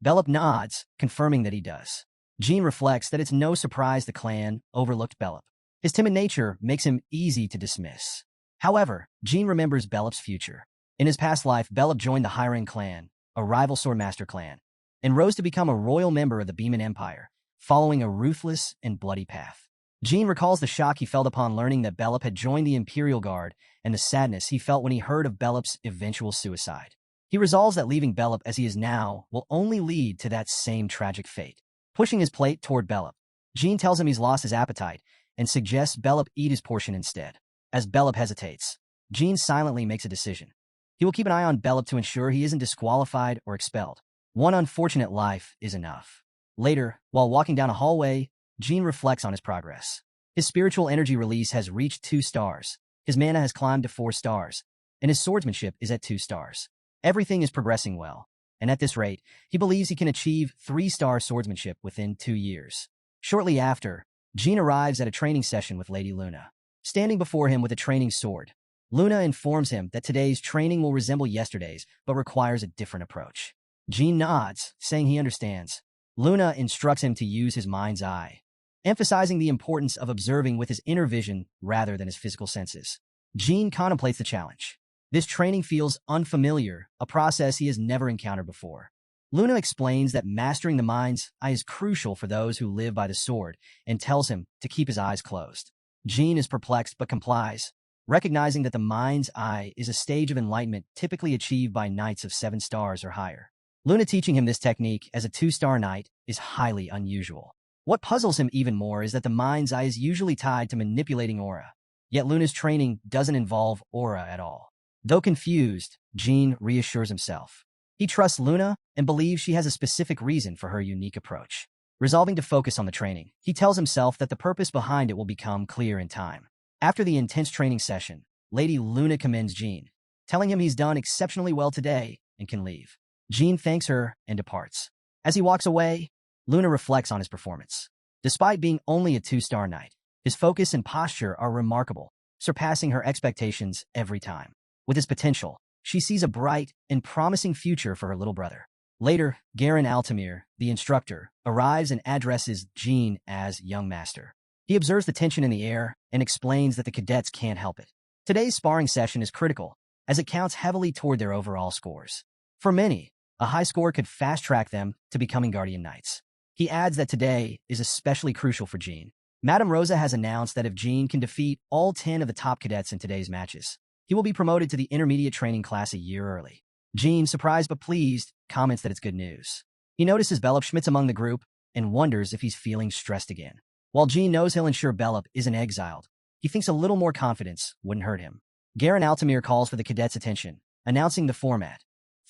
Bellup nods, confirming that he does. Jean reflects that it's no surprise the clan overlooked Bellup. His timid nature makes him easy to dismiss. However, Jean remembers Bellup's future. In his past life, Bellup joined the High Rank clan, a rival Swordmaster clan, and rose to become a royal member of the Beeman Empire, following a ruthless and bloody path. Jean recalls the shock he felt upon learning that Bellup had joined the Imperial Guard and the sadness he felt when he heard of Bellup's eventual suicide. He resolves that leaving Bellup as he is now will only lead to that same tragic fate. Pushing his plate toward Bellup, Jean tells him he's lost his appetite and suggests Bellup eat his portion instead. As Bellup hesitates, Jean silently makes a decision. He will keep an eye on Bellup to ensure he isn't disqualified or expelled. One unfortunate life is enough. Later, while walking down a hallway, Jean reflects on his progress. His spiritual energy release has reached 2 stars, his mana has climbed to 4 stars, and his swordsmanship is at 2 stars. Everything is progressing well, and at this rate, he believes he can achieve 3-star swordsmanship within 2 years. Shortly after, Jean arrives at a training session with Lady Luna. Standing before him with a training sword, Luna informs him that today's training will resemble yesterday's, but requires a different approach. Jean nods, saying he understands. Luna instructs him to use his mind's eye, emphasizing the importance of observing with his inner vision rather than his physical senses. Jean contemplates the challenge. This training feels unfamiliar, a process he has never encountered before. Luna explains that mastering the mind's eye is crucial for those who live by the sword and tells him to keep his eyes closed. Jean is perplexed but complies, recognizing that the mind's eye is a stage of enlightenment typically achieved by knights of 7 stars or higher. Luna teaching him this technique as a 2-star knight is highly unusual. What puzzles him even more is that the mind's eye is usually tied to manipulating aura, yet Luna's training doesn't involve aura at all. Though confused, Jean reassures himself. He trusts Luna and believes she has a specific reason for her unique approach. Resolving to focus on the training, he tells himself that the purpose behind it will become clear in time. After the intense training session, Lady Luna commends Jean, telling him he's done exceptionally well today and can leave. Jean thanks her and departs. As he walks away, Luna reflects on his performance. Despite being only a 2-star knight, his focus and posture are remarkable, surpassing her expectations every time. With his potential, she sees a bright and promising future for her little brother. Later, Garen Altamir, the instructor, arrives and addresses Jean as young master. He observes the tension in the air and explains that the cadets can't help it. Today's sparring session is critical, as it counts heavily toward their overall scores. For many, a high score could fast-track them to becoming Guardian Knights. He adds that today is especially crucial for Jean. Madame Rosa has announced that if Jean can defeat all 10 of the top cadets in today's matches, he will be promoted to the intermediate training class a year early. Jean, surprised but pleased, comments that it's good news. He notices Bellup Schmitz among the group and wonders if he's feeling stressed again. While Jean knows he'll ensure Bellup isn't exiled, he thinks a little more confidence wouldn't hurt him. Garen Altamir calls for the cadets' attention, announcing the format: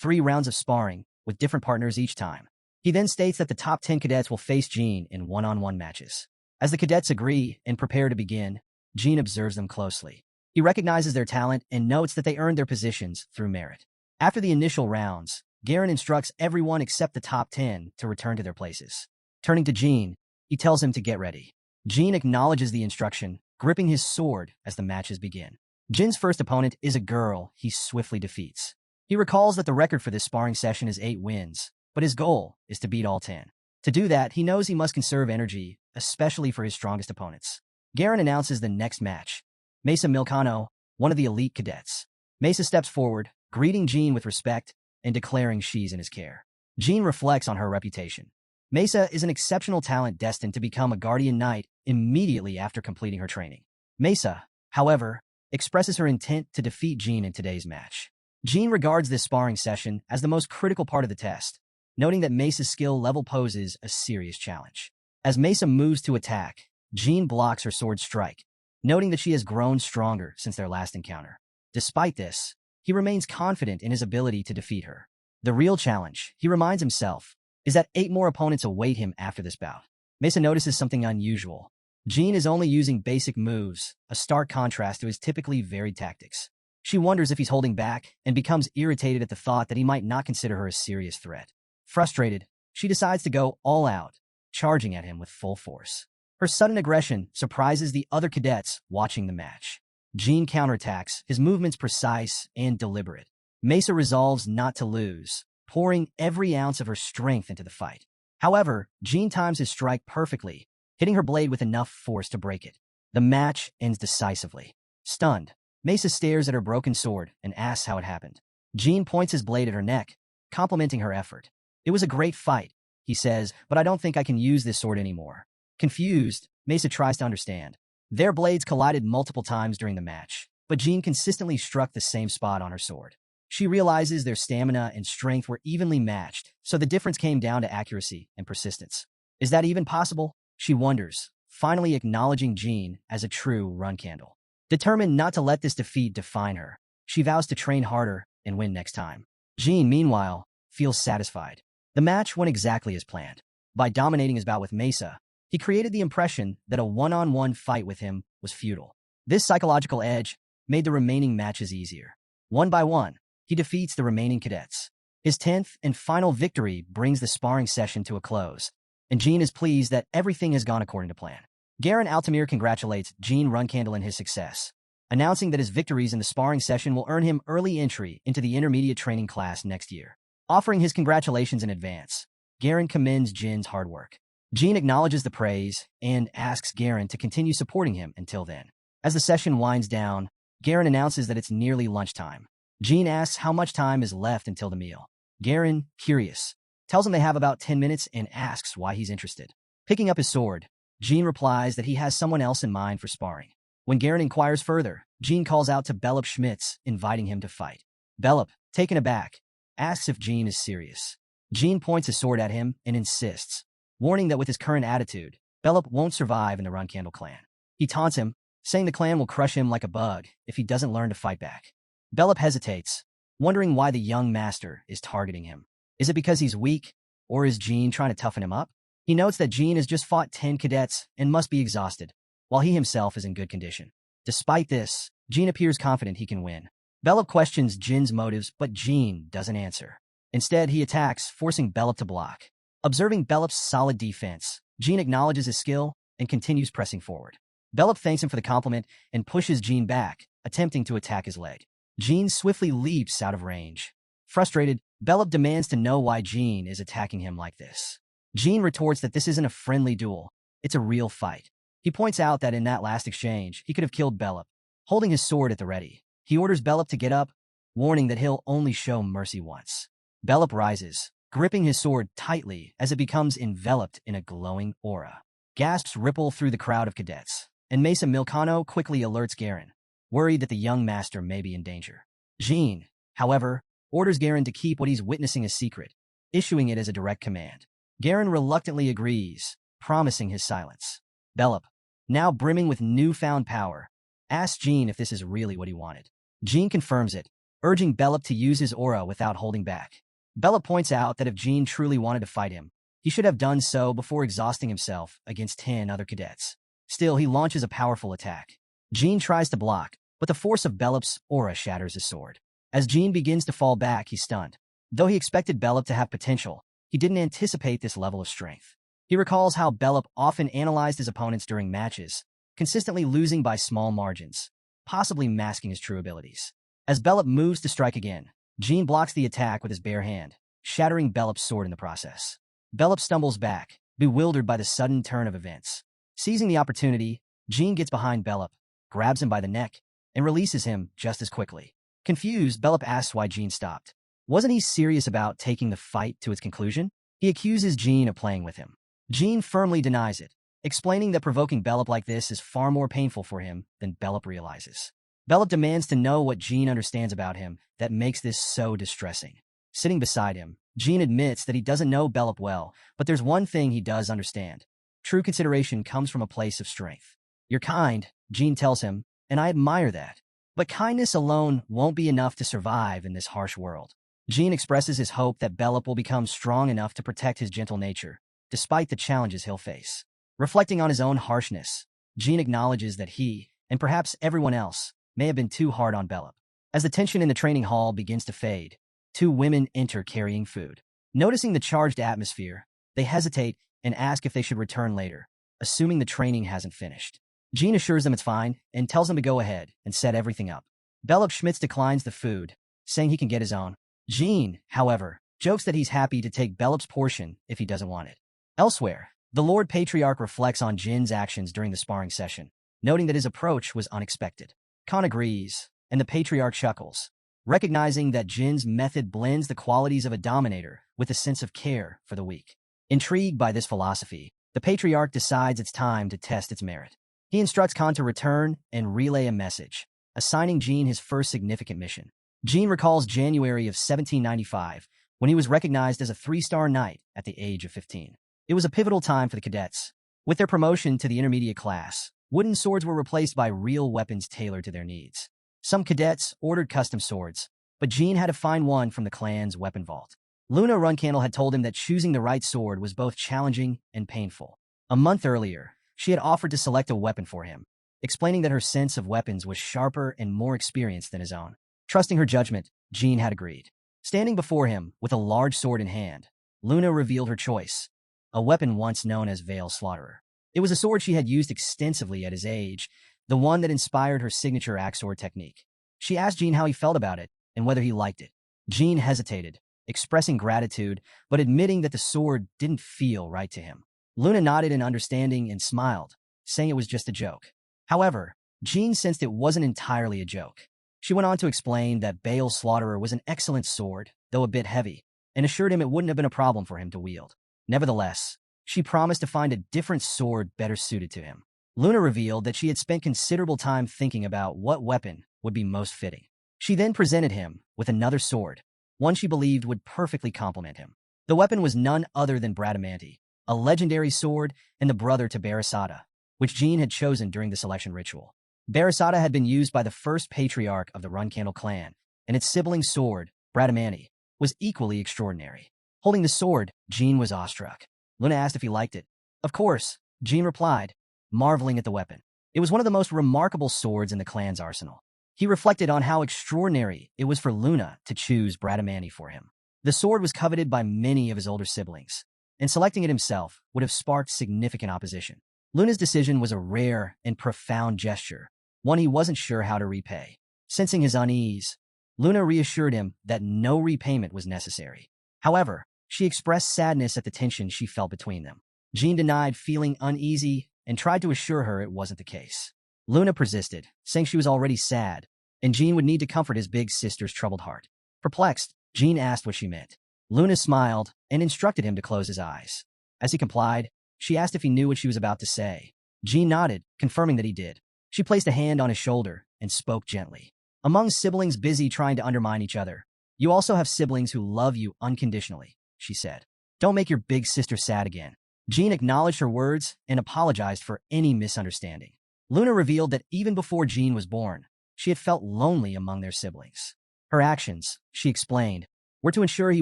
3 rounds of sparring, with different partners each time. He then states that the top 10 cadets will face Jean in one-on-one matches. As the cadets agree and prepare to begin, Jean observes them closely. He recognizes their talent and notes that they earned their positions through merit. After the initial rounds, Garen instructs everyone except the top 10 to return to their places. Turning to Jean, he tells him to get ready. Jean acknowledges the instruction, gripping his sword as the matches begin. Jin's first opponent is a girl he swiftly defeats. He recalls that the record for this sparring session is 8 wins, but his goal is to beat all 10. To do that, he knows he must conserve energy, especially for his strongest opponents. Garen announces the next match: Mesa Milcano, one of the elite cadets. Mesa steps forward, greeting Jean with respect and declaring she's in his care. Jean reflects on her reputation. Mesa is an exceptional talent destined to become a Guardian Knight immediately after completing her training. Mesa, however, expresses her intent to defeat Jean in today's match. Jean regards this sparring session as the most critical part of the test, noting that Mesa's skill level poses a serious challenge. As Mesa moves to attack, Jean blocks her sword strike, noting that she has grown stronger since their last encounter. Despite this, he remains confident in his ability to defeat her. The real challenge, he reminds himself, is that 8 more opponents await him after this bout. Mesa notices something unusual. Jean is only using basic moves, a stark contrast to his typically varied tactics. She wonders if he's holding back and becomes irritated at the thought that he might not consider her a serious threat. Frustrated, she decides to go all out, charging at him with full force. Her sudden aggression surprises the other cadets watching the match. Jean counterattacks, his movements precise and deliberate. Mesa resolves not to lose, pouring every ounce of her strength into the fight. However, Jean times his strike perfectly, hitting her blade with enough force to break it. The match ends decisively. Stunned, Mesa stares at her broken sword and asks how it happened. Jean points his blade at her neck, complimenting her effort. "It was a great fight," he says, "but I don't think I can use this sword anymore." Confused, Mesa tries to understand. Their blades collided multiple times during the match, but Jean consistently struck the same spot on her sword. She realizes their stamina and strength were evenly matched, so the difference came down to accuracy and persistence. Is that even possible? She wonders, finally acknowledging Jean as a true Runcandle. Determined not to let this defeat define her, she vows to train harder and win next time. Jean, meanwhile, feels satisfied. The match went exactly as planned. By dominating his bout with Mesa, He created the impression that a one-on-one fight with him was futile. This psychological edge made the remaining matches easier. One by one, he defeats the remaining cadets. His 10th and final victory brings the sparring session to a close, and Jean is pleased that everything has gone according to plan. Garen Altamir congratulates Jean Runcandle in his success, announcing that his victories in the sparring session will earn him early entry into the intermediate training class next year. Offering his congratulations in advance, Garen commends Jin's hard work. Jean acknowledges the praise and asks Garen to continue supporting him until then. As the session winds down, Garen announces that it's nearly lunchtime. Jean asks how much time is left until the meal. Garen, curious, tells him they have about 10 minutes and asks why he's interested. Picking up his sword, Jean replies that he has someone else in mind for sparring. When Garen inquires further, Jean calls out to Belop Schmitz, inviting him to fight. Belop, taken aback, asks if Jean is serious. Jean points his sword at him and insists, warning that with his current attitude, Belop won't survive in the Runcandle clan. He taunts him, saying the clan will crush him like a bug if he doesn't learn to fight back. Belop hesitates, wondering why the young master is targeting him. Is it because he's weak, or is Jean trying to toughen him up? He notes that Jean has just fought 10 cadets and must be exhausted, while he himself is in good condition. Despite this, Jean appears confident he can win. Belop questions Jin's motives, but Jean doesn't answer. Instead, he attacks, forcing Belop to block. Observing Belop's solid defense, Jean acknowledges his skill and continues pressing forward. Belop thanks him for the compliment and pushes Jean back, attempting to attack his leg. Jean swiftly leaps out of range. Frustrated, Belop demands to know why Jean is attacking him like this. Jean retorts that this isn't a friendly duel, it's a real fight. He points out that in that last exchange, he could have killed Belop. Holding his sword at the ready, he orders Belop to get up, warning that he'll only show mercy once. Belop rises, gripping his sword tightly as it becomes enveloped in a glowing aura. Gasps ripple through the crowd of cadets, and Mesa Milcano quickly alerts Garen, worried that the young master may be in danger. Jean, however, orders Garen to keep what he's witnessing a secret, issuing it as a direct command. Garen reluctantly agrees, promising his silence. Belop, now brimming with newfound power, asks Jean if this is really what he wanted. Jean confirms it, urging Belop to use his aura without holding back. Belop points out that if Jean truly wanted to fight him, he should have done so before exhausting himself against 10 other cadets. Still, he launches a powerful attack. Jean tries to block, but the force of Belop's aura shatters his sword. As Jean begins to fall back, he's stunned. Though he expected Belop to have potential, he didn't anticipate this level of strength. He recalls how Belop often analyzed his opponents during matches, consistently losing by small margins, possibly masking his true abilities. As Belop moves to strike again, Jean blocks the attack with his bare hand, shattering Belop's sword in the process. Belop stumbles back, bewildered by the sudden turn of events. Seizing the opportunity, Jean gets behind Belop, grabs him by the neck, and releases him just as quickly. Confused, Belop asks why Jean stopped. Wasn't he serious about taking the fight to its conclusion? He accuses Jean of playing with him. Jean firmly denies it, explaining that provoking Belop like this is far more painful for him than Belop realizes. Belop demands to know what Jean understands about him that makes this so distressing. Sitting beside him, Jean admits that he doesn't know Belop well, but there's one thing he does understand. True consideration comes from a place of strength. You're kind, Jean tells him, and I admire that. But kindness alone won't be enough to survive in this harsh world. Jean expresses his hope that Belop will become strong enough to protect his gentle nature, despite the challenges he'll face. Reflecting on his own harshness, Jean acknowledges that he, and perhaps everyone else, may have been too hard on Belop. As the tension in the training hall begins to fade, two women enter carrying food. Noticing the charged atmosphere, they hesitate and ask if they should return later, assuming the training hasn't finished. Jean assures them it's fine and tells them to go ahead and set everything up. Belop Schmitz declines the food, saying he can get his own. Jean, however, jokes that he's happy to take Belop's portion if he doesn't want it. Elsewhere, the Lord Patriarch reflects on Jin's actions during the sparring session, noting that his approach was unexpected. Khan agrees, and the Patriarch chuckles, recognizing that Jin's method blends the qualities of a dominator with a sense of care for the weak. Intrigued by this philosophy, the Patriarch decides it's time to test its merit. He instructs Khan to return and relay a message, assigning Jin his first significant mission. Jin recalls January of 1795, when he was recognized as a 3-star knight at the age of 15. It was a pivotal time for the cadets. With their promotion to the intermediate class, wooden swords were replaced by real weapons tailored to their needs. Some cadets ordered custom swords, but Jin had to find one from the clan's weapon vault. Luna Runcandle had told him that choosing the right sword was both challenging and painful. A month earlier, she had offered to select a weapon for him, explaining that her sense of weapons was sharper and more experienced than his own. Trusting her judgment, Jean had agreed. Standing before him with a large sword in hand, Luna revealed her choice, a weapon once known as Veil Slaughterer. It was a sword she had used extensively at his age, the one that inspired her signature axe sword technique. She asked Jean how he felt about it and whether he liked it. Jean hesitated, expressing gratitude, but admitting that the sword didn't feel right to him. Luna nodded in understanding and smiled, saying it was just a joke. However, Jean sensed it wasn't entirely a joke. She went on to explain that Veil Slaughterer was an excellent sword, though a bit heavy, and assured him it wouldn't have been a problem for him to wield. Nevertheless, she promised to find a different sword better suited to him. Luna revealed that she had spent considerable time thinking about what weapon would be most fitting. She then presented him with another sword, one she believed would perfectly complement him. The weapon was none other than Bradamanti, a legendary sword and the brother to Barasada, which Jean had chosen during the selection ritual. Barasada had been used by the first patriarch of the Runcandle clan, and its sibling sword, Bradamanti, was equally extraordinary. Holding the sword, Jean was awestruck. Luna asked if he liked it. Of course, Jean replied, marveling at the weapon. It was one of the most remarkable swords in the clan's arsenal. He reflected on how extraordinary it was for Luna to choose Bradamanti for him. The sword was coveted by many of his older siblings, and selecting it himself would have sparked significant opposition. Luna's decision was a rare and profound gesture, one he wasn't sure how to repay. Sensing his unease, Luna reassured him that no repayment was necessary. However, she expressed sadness at the tension she felt between them. Jean denied feeling uneasy and tried to assure her it wasn't the case. Luna persisted, saying she was already sad, and Jean would need to comfort his big sister's troubled heart. Perplexed, Jean asked what she meant. Luna smiled and instructed him to close his eyes. As he complied, she asked if he knew what she was about to say. Jean nodded, confirming that he did. She placed a hand on his shoulder and spoke gently. Among siblings busy trying to undermine each other, you also have siblings who love you unconditionally, she said. Don't make your big sister sad again. Jean acknowledged her words and apologized for any misunderstanding. Luna revealed that even before Jean was born, she had felt lonely among their siblings. Her actions, she explained, were to ensure he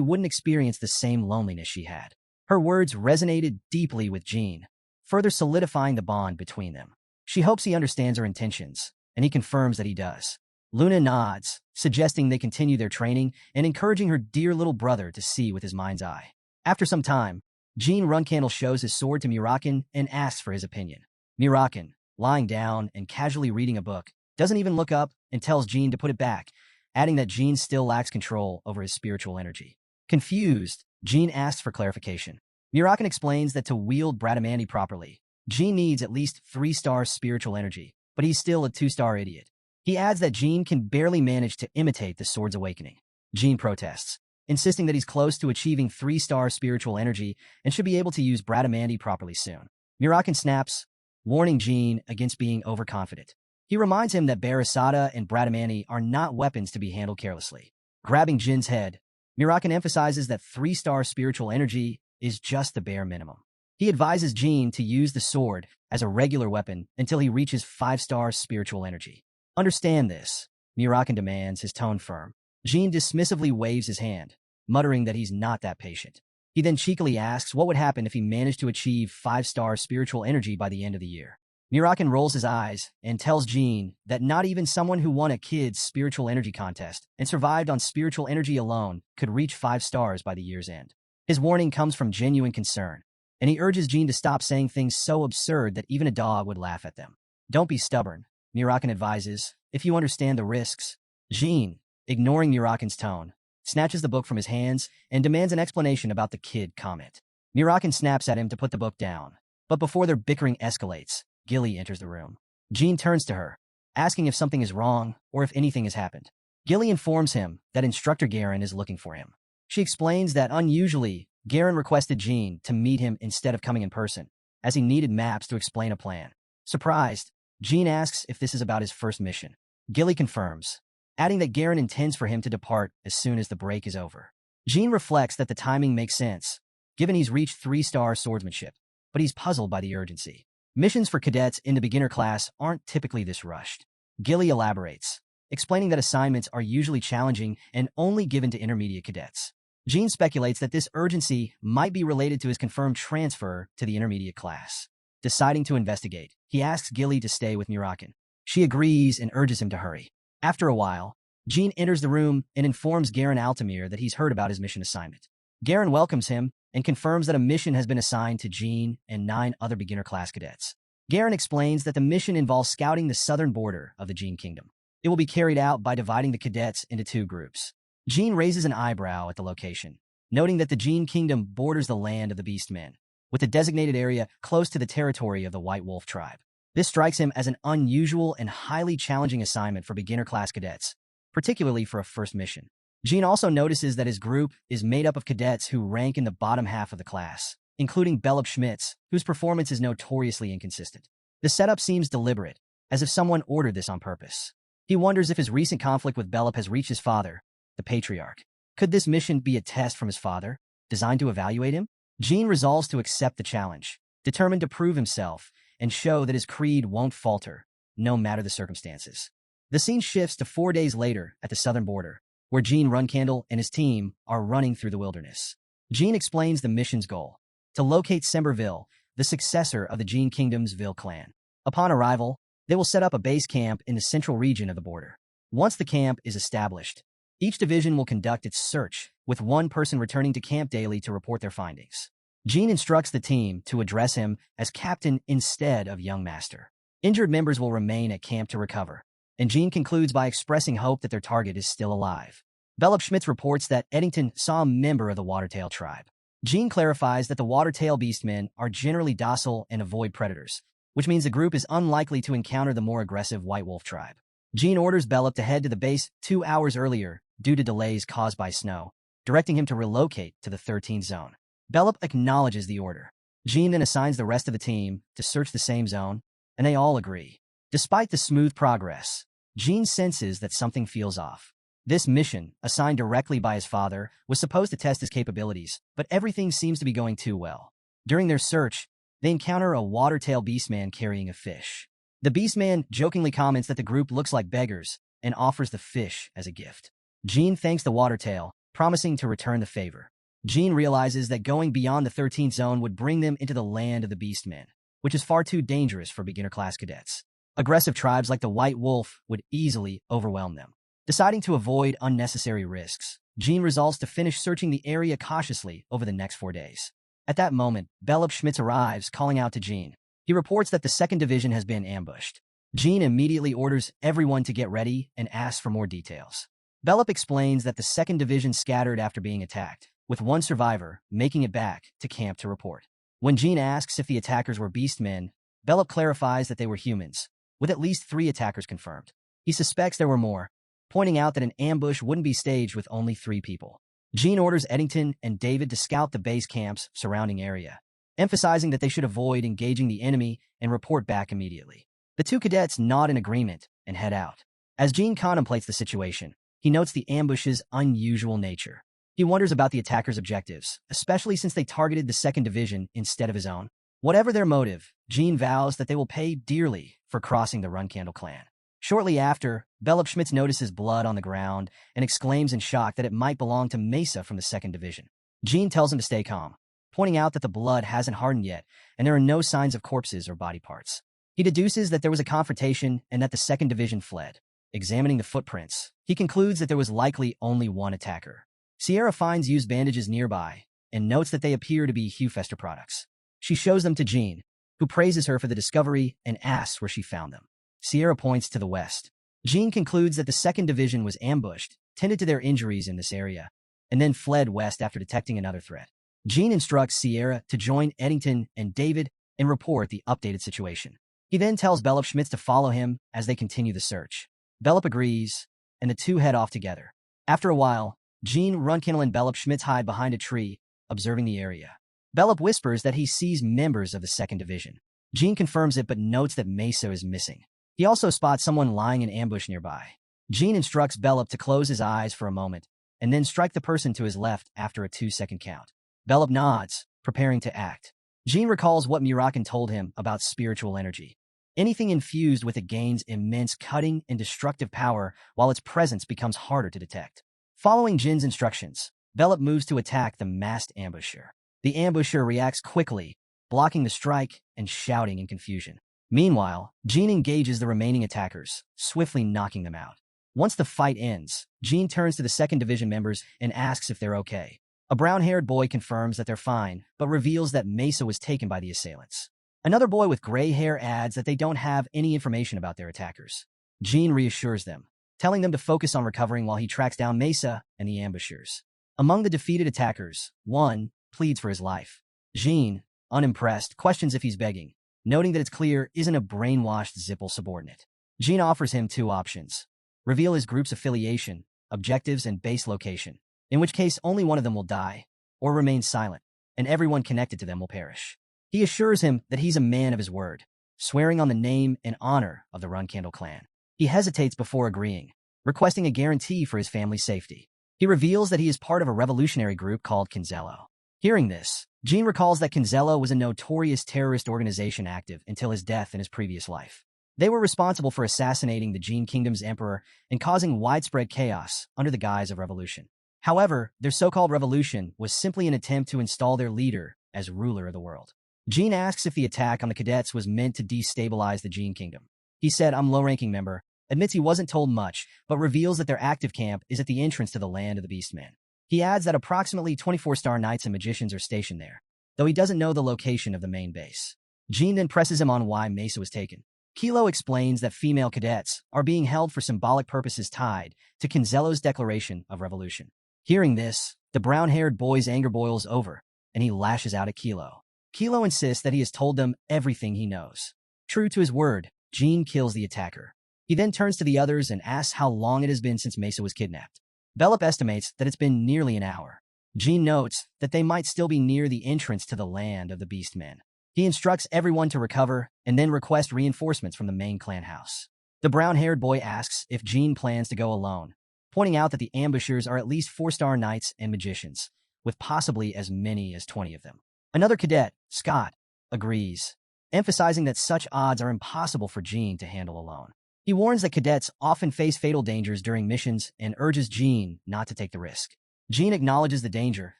wouldn't experience the same loneliness she had. Her words resonated deeply with Jean, further solidifying the bond between them. She hopes he understands her intentions, and he confirms that he does. Luna nods, suggesting they continue their training and encouraging her dear little brother to see with his mind's eye. After some time, Jean Runcandle shows his sword to Mirakin and asks for his opinion. Mirakin, lying down and casually reading a book, doesn't even look up and tells Jean to put it back, adding that Jean still lacks control over his spiritual energy. Confused, Jean asks for clarification. Mirakin explains that to wield Bradamanti properly, Jean needs at least 3-star spiritual energy, but he's still a 2-star idiot. He adds that Jean can barely manage to imitate the sword's awakening. Jean protests, insisting that he's close to achieving 3-star spiritual energy and should be able to use Bradamanti properly soon. Mirakin snaps, warning Jean against being overconfident. He reminds him that Barasada and Bradamanti are not weapons to be handled carelessly. Grabbing Jin's head, Mirakin emphasizes that 3-star spiritual energy is just the bare minimum. He advises Jean to use the sword as a regular weapon until he reaches 5-star spiritual energy. Understand this, Mirakin demands, his tone firm. Jean dismissively waves his hand, muttering that he's not that patient. He then cheekily asks what would happen if he managed to achieve 5-star spiritual energy by the end of the year. Mirakin rolls his eyes and tells Jean that not even someone who won a kid's spiritual energy contest and survived on spiritual energy alone could reach 5 stars by the year's end. His warning comes from genuine concern, and he urges Jean to stop saying things so absurd that even a dog would laugh at them. Don't be stubborn, Mirakin advises, if you understand the risks. Jean, ignoring Mirakin's tone, snatches the book from his hands and demands an explanation about the kid comment. Mirakin snaps at him to put the book down, but before their bickering escalates, Gilly enters the room. Jean turns to her, asking if something is wrong or if anything has happened. Gilly informs him that Instructor Garen is looking for him. She explains that unusually, Garen requested Jean to meet him instead of coming in person, as he needed maps to explain a plan. Surprised, Jean asks if this is about his first mission. Gilly confirms, adding that Garen intends for him to depart as soon as the break is over. Jean reflects that the timing makes sense, given he's reached 3-star swordsmanship, but he's puzzled by the urgency. Missions for cadets in the beginner class aren't typically this rushed. Gilly elaborates, explaining that assignments are usually challenging and only given to intermediate cadets. Jean speculates that this urgency might be related to his confirmed transfer to the intermediate class. Deciding to investigate, he asks Gilly to stay with Mirakin. She agrees and urges him to hurry. After a while, Jean enters the room and informs Garen Altamir that he's heard about his mission assignment. Garen welcomes him and confirms that a mission has been assigned to Jean and 9 other beginner-class cadets. Garen explains that the mission involves scouting the southern border of the Jean Kingdom. It will be carried out by dividing the cadets into 2 groups. Jean raises an eyebrow at the location, noting that the Jean Kingdom borders the land of the Beastmen, with the designated area close to the territory of the White Wolf tribe. This strikes him as an unusual and highly challenging assignment for beginner-class cadets, particularly for a first mission. Jean also notices that his group is made up of cadets who rank in the bottom half of the class, including Bellup Schmitz, whose performance is notoriously inconsistent. The setup seems deliberate, as if someone ordered this on purpose. He wonders if his recent conflict with Bellup has reached his father, the patriarch. Could this mission be a test from his father, designed to evaluate him? Jean resolves to accept the challenge, determined to prove himself and show that his creed won't falter, no matter the circumstances. The scene shifts to 4 days later at the southern border, where Jean Runcandle and his team are running through the wilderness. Jean explains the mission's goal: to locate Semberville, the successor of the Jean Kingdom's Ville clan. Upon arrival, they will set up a base camp in the central region of the border. Once the camp is established, each division will conduct its search, with one person returning to camp daily to report their findings. Jean instructs the team to address him as captain instead of young master. Injured members will remain at camp to recover, and Jean concludes by expressing hope that their target is still alive. Bellup Schmitz reports that Eddington saw a member of the Watertail tribe. Jean clarifies that the Watertail Beastmen are generally docile and avoid predators, which means the group is unlikely to encounter the more aggressive White Wolf tribe. Jean orders Bellup to head to the base 2 hours earlier due to delays caused by snow, directing him to relocate to the 13th zone. Bellup acknowledges the order. Jean then assigns the rest of the team to search the same zone, and they all agree. Despite the smooth progress, Jean senses that something feels off. This mission, assigned directly by his father, was supposed to test his capabilities, but everything seems to be going too well. During their search, they encounter a Watertail Beastman carrying a fish. The Beastman jokingly comments that the group looks like beggars and offers the fish as a gift. Jean thanks the Watertail, promising to return the favor. Jean realizes that going beyond the 13th zone would bring them into the land of the Beastmen, which is far too dangerous for beginner-class cadets. Aggressive tribes like the White Wolf would easily overwhelm them. Deciding to avoid unnecessary risks, Jean resolves to finish searching the area cautiously over the next 4 days. At that moment, Bellup Schmitz arrives, calling out to Jean. He reports that the 2nd Division has been ambushed. Jean immediately orders everyone to get ready and asks for more details. Bellup explains that the 2nd Division scattered after being attacked, with one survivor making it back to camp to report. When Jean asks if the attackers were beastmen, Bellup clarifies that they were humans, with at least 3 attackers confirmed. He suspects there were more, pointing out that an ambush wouldn't be staged with only 3 people. Jean orders Eddington and David to scout the base camp's surrounding area, emphasizing that they should avoid engaging the enemy and report back immediately. The 2 cadets nod in agreement and head out. As Jean contemplates the situation, he notes the ambush's unusual nature. He wonders about the attackers' objectives, especially since they targeted the 2nd Division instead of his own. Whatever their motive, Jean vows that they will pay dearly for crossing the Runcandle clan. Shortly after, Bellup Schmitz notices blood on the ground and exclaims in shock that it might belong to Mesa from the 2nd Division. Jean tells him to stay calm, pointing out that the blood hasn't hardened yet and there are no signs of corpses or body parts. He deduces that there was a confrontation and that the 2nd Division fled. Examining the footprints, he concludes that there was likely only one attacker. Sierra finds used bandages nearby and notes that they appear to be Hewfester products. She shows them to Jean, who praises her for the discovery and asks where she found them. Sierra points to the west. Jean concludes that the 2nd Division was ambushed, tended to their injuries in this area, and then fled west after detecting another threat. Jean instructs Sierra to join Eddington and David and report the updated situation. He then tells Bellup Schmitz to follow him as they continue the search. Bellup agrees, and the 2 head off together. After a while, Jean, Runcandle, and Bellup Schmitz hide behind a tree, observing the area. Bellup whispers that he sees members of the 2nd Division. Jean confirms it but notes that Mesa is missing. He also spots someone lying in ambush nearby. Jean instructs Bellup to close his eyes for a moment and then strike the person to his left after a 2-second count. Bellup nods, preparing to act. Jean recalls what mirakin told him about spiritual energy. Anything infused with it gains immense cutting and destructive power while its presence becomes harder to detect. Following Jin's instructions, Bellup moves to attack the masked ambusher. The ambusher reacts quickly blocking the strike and shouting in confusion. Meanwhile, Jean engages the remaining attackers, swiftly knocking them out. Once the fight ends, Jean turns to the 2nd Division members and asks if they're okay. A brown-haired boy confirms that they're fine, but reveals that Mesa was taken by the assailants. Another boy with gray hair adds that they don't have any information about their attackers. Jean reassures them, telling them to focus on recovering while he tracks down Mesa and the ambushers. Among the defeated attackers, one pleads for his life. Jean, unimpressed, questions if he's begging, noting that it's clear isn't a brainwashed Zipple subordinate. Jean offers him 2 options. Reveal his group's affiliation, objectives, and base location, in which case only one of them will die, or remain silent, and everyone connected to them will perish. He assures him that he's a man of his word, swearing on the name and honor of the Runcandle clan. He hesitates before agreeing, requesting a guarantee for his family's safety. He reveals that he is part of a revolutionary group called Canzello. Hearing this, Jean recalls that Canzello was a notorious terrorist organization active until his death in his previous life. They were responsible for assassinating the Jean Kingdom's emperor and causing widespread chaos under the guise of revolution. However, their so-called revolution was simply an attempt to install their leader as ruler of the world. Jean asks if the attack on the cadets was meant to destabilize the Jean Kingdom. He said, "I'm low-ranking member," admits he wasn't told much, but reveals that their active camp is at the entrance to the land of the Beastmen. He adds that approximately 24-star knights and magicians are stationed there, though he doesn't know the location of the main base. Jean then presses him on why Mesa was taken. Kilo explains that female cadets are being held for symbolic purposes tied to Canzello's declaration of revolution. Hearing this, the brown-haired boy's anger boils over, and he lashes out at Kilo. Kilo insists that he has told them everything he knows. True to his word, Jean kills the attacker. He then turns to the others and asks how long it has been since Mesa was kidnapped. Bellup estimates that it's been nearly an hour. Jean notes that they might still be near the entrance to the land of the Beastmen. He instructs everyone to recover and then request reinforcements from the main clan house. The brown-haired boy asks if Jean plans to go alone, pointing out that the ambushers are at least 4-star knights and magicians, with possibly as many as 20 of them. Another cadet, Scott, agrees, emphasizing that such odds are impossible for Jean to handle alone. He warns that cadets often face fatal dangers during missions and urges Jean not to take the risk. Jean acknowledges the danger,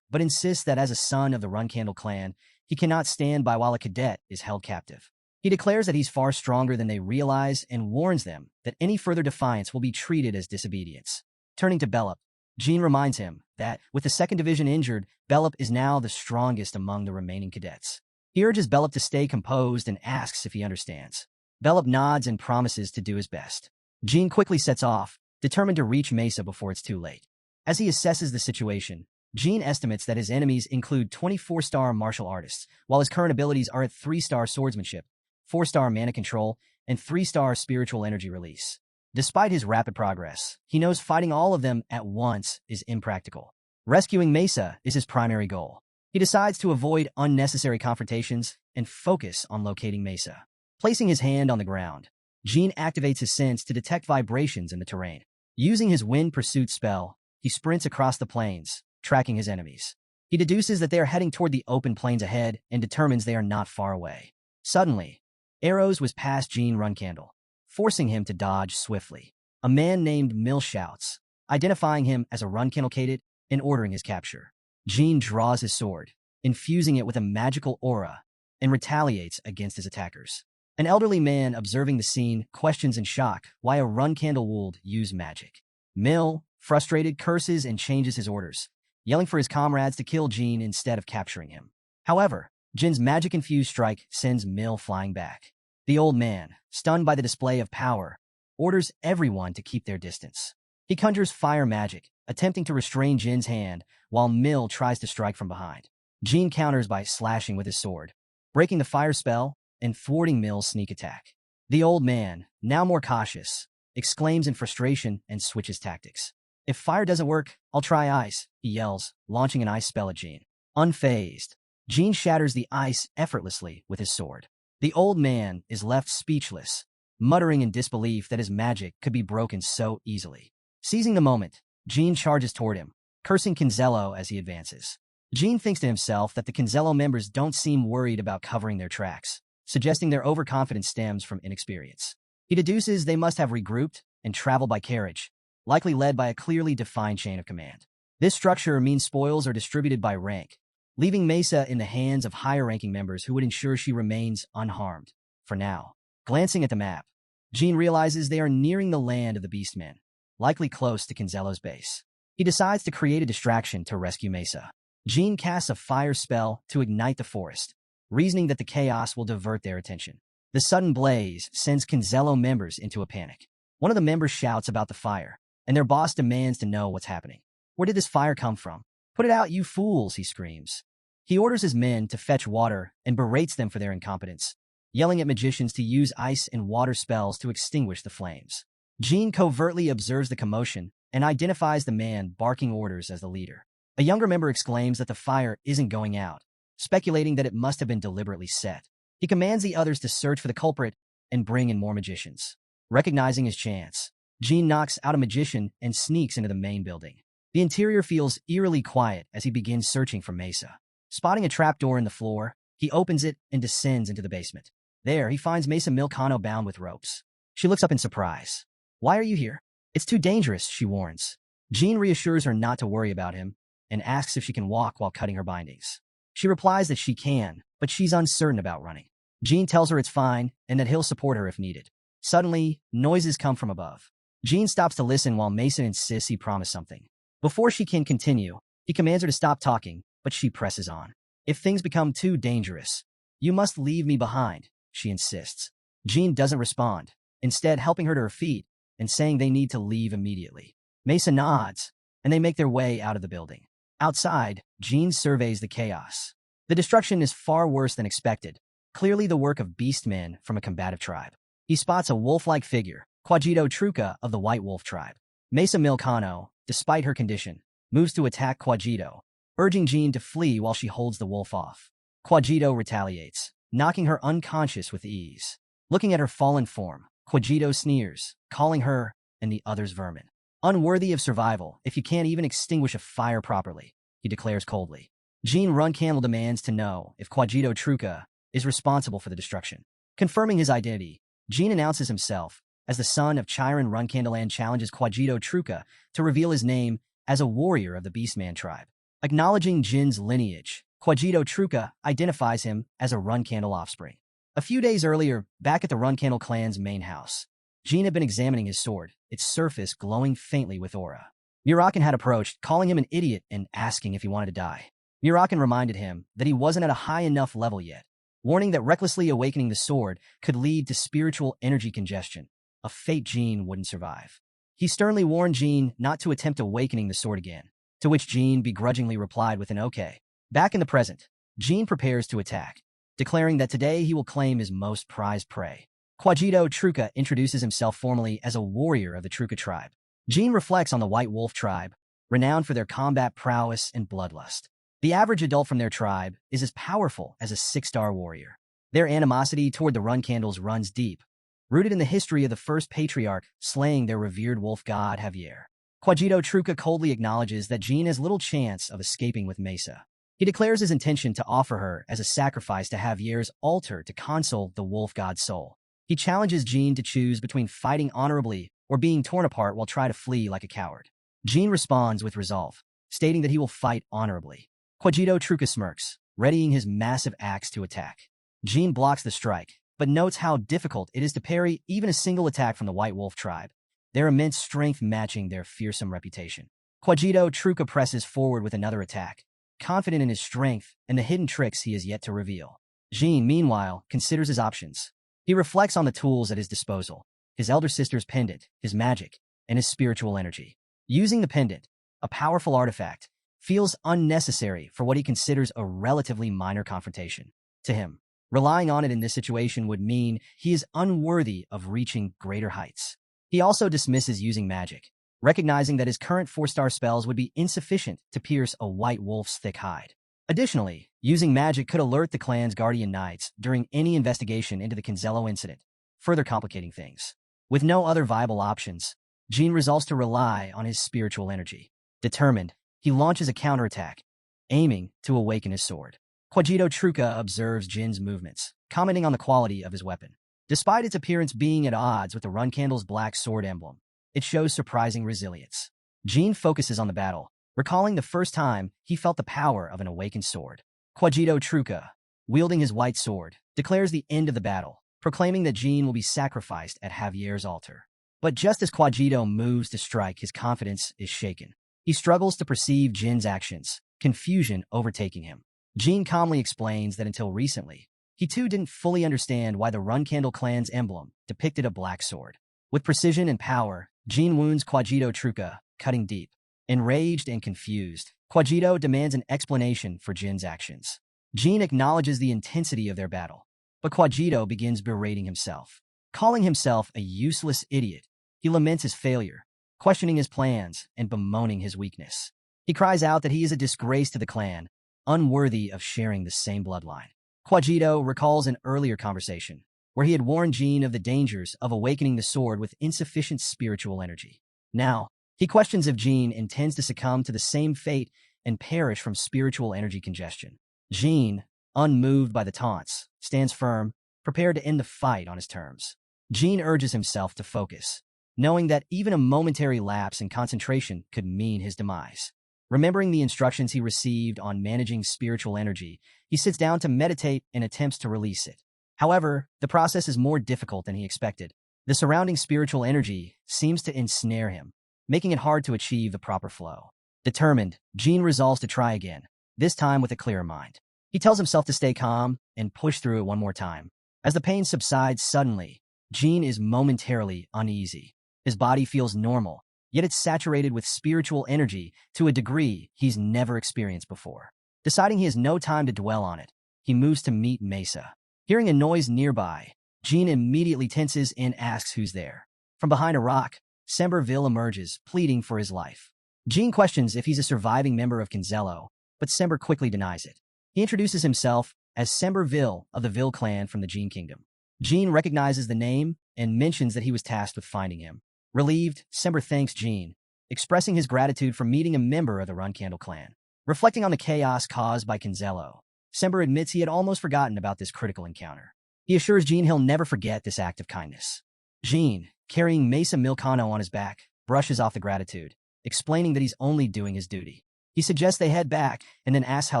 but insists that as a son of the Runcandle clan, he cannot stand by while a cadet is held captive. He declares that he's far stronger than they realize and warns them that any further defiance will be treated as disobedience. Turning to Bellup, Jean reminds him that, with the 2nd Division injured, Bellup is now the strongest among the remaining cadets. He urges Bellup to stay composed and asks if he understands. Bellup nods and promises to do his best. Jean quickly sets off, determined to reach Mesa before it's too late. As he assesses the situation, Jean estimates that his enemies include 24-star martial artists, while his current abilities are at 3-star swordsmanship, 4-star mana control, and 3-star spiritual energy release. Despite his rapid progress, he knows fighting all of them at once is impractical. Rescuing Mesa is his primary goal. He decides to avoid unnecessary confrontations and focus on locating Mesa. Placing his hand on the ground, Jean activates his sense to detect vibrations in the terrain. Using his wind pursuit spell, he sprints across the plains, tracking his enemies. He deduces that they are heading toward the open plains ahead and determines they are not far away. Suddenly, arrows whiz past Jean Runcandle, forcing him to dodge swiftly. A man named Mill shouts, identifying him as a Runcandle cadet and ordering his capture. Jean draws his sword, infusing it with a magical aura, and retaliates against his attackers. An elderly man observing the scene questions in shock why a Runcandle would use magic. Mill, frustrated, curses and changes his orders, yelling for his comrades to kill Jean instead of capturing him. However, Jin's magic-infused strike sends Mill flying back. The old man, stunned by the display of power, orders everyone to keep their distance. He conjures fire magic, attempting to restrain Jin's hand, while Mill tries to strike from behind. Jean counters by slashing with his sword, breaking the fire spell and thwarting Mill's sneak attack. The old man, now more cautious, exclaims in frustration and switches tactics. "If fire doesn't work, I'll try ice," he yells, launching an ice spell at Jean. Unfazed, Jean shatters the ice effortlessly with his sword. The old man is left speechless, muttering in disbelief that his magic could be broken so easily. Seizing the moment, Jean charges toward him, cursing Canzello as he advances. Jean thinks to himself that the Canzello members don't seem worried about covering their tracks, suggesting their overconfidence stems from inexperience. He deduces they must have regrouped and traveled by carriage, likely led by a clearly defined chain of command. This structure means spoils are distributed by rank, leaving Mesa in the hands of higher-ranking members who would ensure she remains unharmed. For now, glancing at the map, Jean realizes they are nearing the land of the Beastmen, likely close to Canzello's base. He decides to create a distraction to rescue Mesa. Jean casts a fire spell to ignite the forest, reasoning that the chaos will divert their attention. The sudden blaze sends Canzello members into a panic. One of the members shouts about the fire, and their boss demands to know what's happening. Where did this fire come from? Put it out, you fools, he screams. He orders his men to fetch water and berates them for their incompetence, yelling at magicians to use ice and water spells to extinguish the flames. Jean covertly observes the commotion and identifies the man barking orders as the leader. A younger member exclaims that the fire isn't going out, speculating that it must have been deliberately set. He commands the others to search for the culprit and bring in more magicians. Recognizing his chance, Jean knocks out a magician and sneaks into the main building. The interior feels eerily quiet as he begins searching for Mesa. Spotting a trapdoor in the floor, he opens it and descends into the basement. There, he finds Mesa Milcano bound with ropes. She looks up in surprise. Why are you here? It's too dangerous, she warns. Jean reassures her not to worry about him and asks if she can walk while cutting her bindings. She replies that she can, but she's uncertain about running. Jean tells her it's fine and that he'll support her if needed. Suddenly, noises come from above. Jean stops to listen while Mason insists he promise something. Before she can continue, he commands her to stop talking, but she presses on. If things become too dangerous, you must leave me behind, she insists. Jean doesn't respond, instead helping her to her feet and saying they need to leave immediately. Mesa nods, and they make their way out of the building. Outside, Jean surveys the chaos. The destruction is far worse than expected, clearly the work of beastmen from a combative tribe. He spots a wolf-like figure, Quajito Truca of the White Wolf tribe. Mesa Milcano, despite her condition, moves to attack Quajito, urging Jean to flee while she holds the wolf off. Quajito retaliates, knocking her unconscious with ease. Looking at her fallen form, Quajito sneers, calling her and the others vermin. Unworthy of survival if you can't even extinguish a fire properly, he declares coldly. Jean Runcandle demands to know if Quajito Truca is responsible for the destruction. Confirming his identity, Jean announces himself as the son of Chiron Runcandle and challenges Quajito Truca to reveal his name as a warrior of the Beastman tribe. Acknowledging Jin's lineage, Quajito Truca identifies him as a Runcandle offspring. A few days earlier, back at the Runcandle clan's main house, Jean had been examining his sword, its surface glowing faintly with aura. Mirakin had approached, calling him an idiot and asking if he wanted to die. Mirakin reminded him that he wasn't at a high enough level yet, warning that recklessly awakening the sword could lead to spiritual energy congestion, a fate Jean wouldn't survive. He sternly warned Jean not to attempt awakening the sword again, to which Jean begrudgingly replied with an okay. Back in the present, Jean prepares to attack, declaring that today he will claim his most prized prey. Quajito Truca introduces himself formally as a warrior of the Truca tribe. Jean reflects on the White Wolf tribe, renowned for their combat prowess and bloodlust. The average adult from their tribe is as powerful as a 6-star warrior. Their animosity toward the Runcandles runs deep, rooted in the history of the first patriarch slaying their revered wolf god Javier. Quajito Truca coldly acknowledges that Jean has little chance of escaping with Mesa. He declares his intention to offer her as a sacrifice to Javier's altar to console the wolf god's soul. He challenges Jean to choose between fighting honorably or being torn apart while trying to flee like a coward. Jean responds with resolve, stating that he will fight honorably. Quajito Truca smirks, readying his massive axe to attack. Jean blocks the strike, but notes how difficult it is to parry even a single attack from the White Wolf tribe, their immense strength matching their fearsome reputation. Quajito Truca presses forward with another attack, confident in his strength and the hidden tricks he has yet to reveal. Jean, meanwhile, considers his options. He reflects on the tools at his disposal, his elder sister's pendant, his magic, and his spiritual energy. Using the pendant, a powerful artifact, feels unnecessary for what he considers a relatively minor confrontation. To him, relying on it in this situation would mean he is unworthy of reaching greater heights. He also dismisses using magic, recognizing that his current 4-star spells would be insufficient to pierce a white wolf's thick hide. Additionally, using magic could alert the clan's guardian knights during any investigation into the Canzello incident, further complicating things. With no other viable options, Jean resolves to rely on his spiritual energy. Determined, he launches a counterattack, aiming to awaken his sword. Quajito Truca observes Jin's movements, commenting on the quality of his weapon. Despite its appearance being at odds with the Runcandle's black sword emblem, it shows surprising resilience. Jean focuses on the battle, recalling the first time he felt the power of an awakened sword. Quajito Truca, wielding his white sword, declares the end of the battle, proclaiming that Jean will be sacrificed at Javier's altar. But just as Quajito moves to strike, his confidence is shaken. He struggles to perceive Jin's actions, confusion overtaking him. Jean calmly explains that until recently, he too didn't fully understand why the Runcandle clan's emblem depicted a black sword. With precision and power, Jean wounds Quajito Truca, cutting deep. Enraged and confused, Quajito demands an explanation for Jin's actions. Jean acknowledges the intensity of their battle, but Quajito begins berating himself. Calling himself a useless idiot, he laments his failure, questioning his plans and bemoaning his weakness. He cries out that he is a disgrace to the clan, unworthy of sharing the same bloodline. Quajito recalls an earlier conversation, where he had warned Jean of the dangers of awakening the sword with insufficient spiritual energy. Now, he questions if Jean intends to succumb to the same fate and perish from spiritual energy congestion. Jean, unmoved by the taunts, stands firm, prepared to end the fight on his terms. Jean urges himself to focus, knowing that even a momentary lapse in concentration could mean his demise. Remembering the instructions he received on managing spiritual energy, he sits down to meditate and attempts to release it. However, the process is more difficult than he expected. The surrounding spiritual energy seems to ensnare him, making it hard to achieve the proper flow. Determined, Jean resolves to try again, this time with a clearer mind. He tells himself to stay calm and push through it one more time. As the pain subsides suddenly, Jean is momentarily uneasy. His body feels normal, yet it's saturated with spiritual energy to a degree he's never experienced before. Deciding he has no time to dwell on it, he moves to meet Mesa. Hearing a noise nearby, Jean immediately tenses and asks who's there. From behind a rock, Semberville emerges, pleading for his life. Jean questions if he's a surviving member of Canzello, but Sember quickly denies it. He introduces himself as Semberville of the Ville clan from the Jean Kingdom. Jean recognizes the name and mentions that he was tasked with finding him. Relieved, Sember thanks Jean, expressing his gratitude for meeting a member of the Runcandle clan. Reflecting on the chaos caused by Canzello, Sember admits he had almost forgotten about this critical encounter. He assures Jean he'll never forget this act of kindness. Jean, carrying Mesa Milcano on his back, brushes off the gratitude, explaining that he's only doing his duty. He suggests they head back and then asks how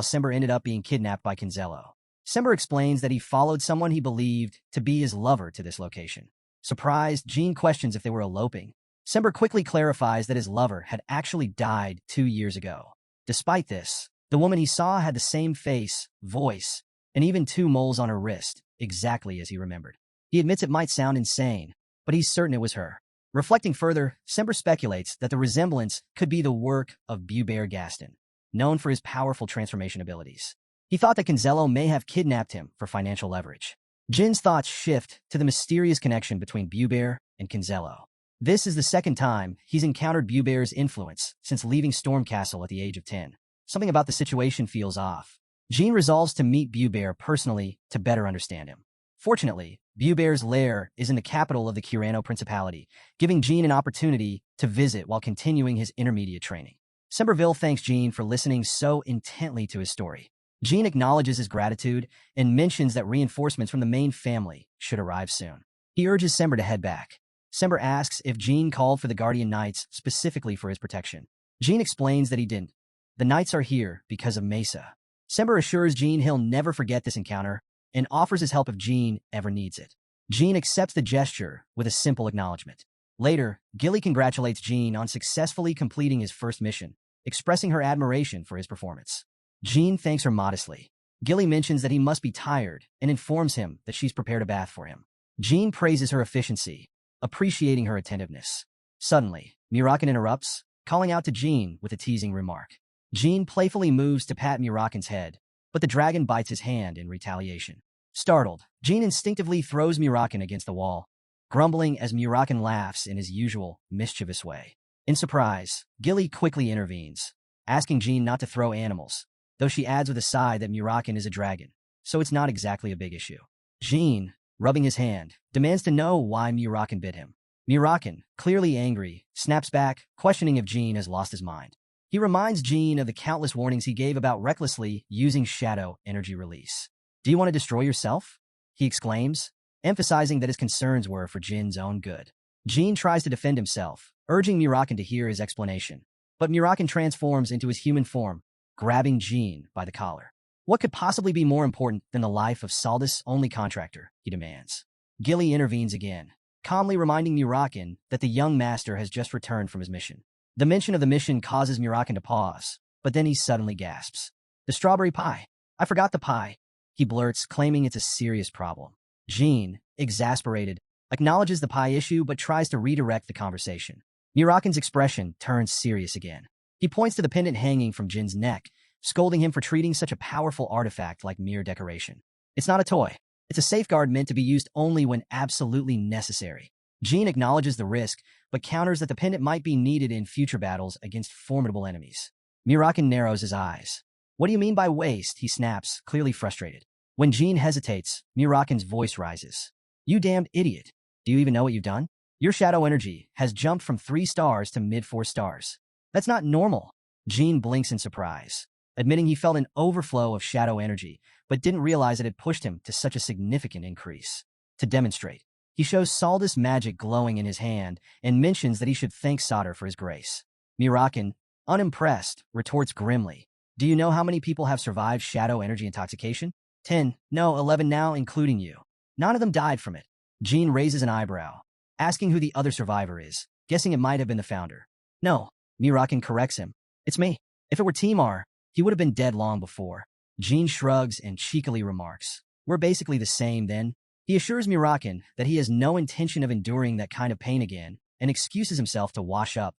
Sember ended up being kidnapped by Canzello. Sember explains that he followed someone he believed to be his lover to this location. Surprised, Jean questions if they were eloping. Sember quickly clarifies that his lover had actually died 2 years ago. Despite this, the woman he saw had the same face, voice, and even 2 moles on her wrist, exactly as he remembered. He admits it might sound insane, but he's certain it was her. Reflecting further, Sember speculates that the resemblance could be the work of Bubert Gaston, known for his powerful transformation abilities. He thought that Canzello may have kidnapped him for financial leverage. Jin's thoughts shift to the mysterious connection between Bubert and Canzello. This is the second time he's encountered Bubert's influence since leaving Storm Castle at the age of 10. Something about the situation feels off. Jean resolves to meet Bubert personally to better understand him. Fortunately, Bubert's lair is in the capital of the Kirano Principality, giving Jean an opportunity to visit while continuing his intermediate training. Semberville thanks Jean for listening so intently to his story. Jean acknowledges his gratitude and mentions that reinforcements from the main family should arrive soon. He urges Sember to head back. Sember asks if Jean called for the Guardian Knights specifically for his protection. Jean explains that he didn't. The Knights are here because of Mesa. Sember assures Jean he'll never forget this encounter and offers his help if Jean ever needs it. Jean accepts the gesture with a simple acknowledgement. Later, Gilly congratulates Jean on successfully completing his first mission, expressing her admiration for his performance. Jean thanks her modestly. Gilly mentions that he must be tired and informs him that she's prepared a bath for him. Jean praises her efficiency, appreciating her attentiveness. Suddenly, Mirakin interrupts, calling out to Jean with a teasing remark. Jean playfully moves to pat Mirakin's head, but the dragon bites his hand in retaliation. Startled, Jean instinctively throws Mirakin against the wall, grumbling as Mirakin laughs in his usual mischievous way. In surprise, Gilly quickly intervenes, asking Jean not to throw animals, though she adds with a sigh that Mirakin is a dragon, so it's not exactly a big issue. Jean, rubbing his hand, demands to know why Mirakin bit him. Mirakin, clearly angry, snaps back, questioning if Jean has lost his mind. He reminds Jean of the countless warnings he gave about recklessly using shadow energy release. "Do you want to destroy yourself?" he exclaims, emphasizing that his concerns were for Jin's own good. Jean tries to defend himself, urging Mirakin to hear his explanation, But Mirakin transforms into his human form, grabbing Jean by the collar. What could possibly be more important than the life of Saldus' only contractor, he demands. Gilly intervenes again, calmly reminding Mirakin that the young master has just returned from his mission. The mention of the mission causes Mirakin to pause, but then he suddenly gasps. The strawberry pie. I forgot the pie, he blurts, claiming it's a serious problem. Jean, exasperated, acknowledges the pie issue but tries to redirect the conversation. Mirakin's expression turns serious again. He points to the pendant hanging from Jin's neck, scolding him for treating such a powerful artifact like mere decoration. It's not a toy. It's a safeguard meant to be used only when absolutely necessary. Jean acknowledges the risk, but counters that the pendant might be needed in future battles against formidable enemies. Mirakin narrows his eyes. What do you mean by waste? He snaps, clearly frustrated. When Jean hesitates, Mirakin's voice rises. You damned idiot. Do you even know what you've done? Your shadow energy has jumped from 3 stars to mid-4 stars. That's not normal. Jean blinks in surprise, admitting he felt an overflow of shadow energy, but didn't realize it had pushed him to such a significant increase. To demonstrate, he shows Saldus' magic glowing in his hand and mentions that he should thank Sauter for his grace. Mirakin, unimpressed, retorts grimly. Do you know how many people have survived shadow energy intoxication? 10, no, 11 now, including you. None of them died from it. Jean raises an eyebrow, asking who the other survivor is, guessing it might have been the founder. No, Mirakin corrects him. It's me. If it were Timar, he would have been dead long before. Jean shrugs and cheekily remarks. We're basically the same then. He assures Mirakin that he has no intention of enduring that kind of pain again and excuses himself to wash up,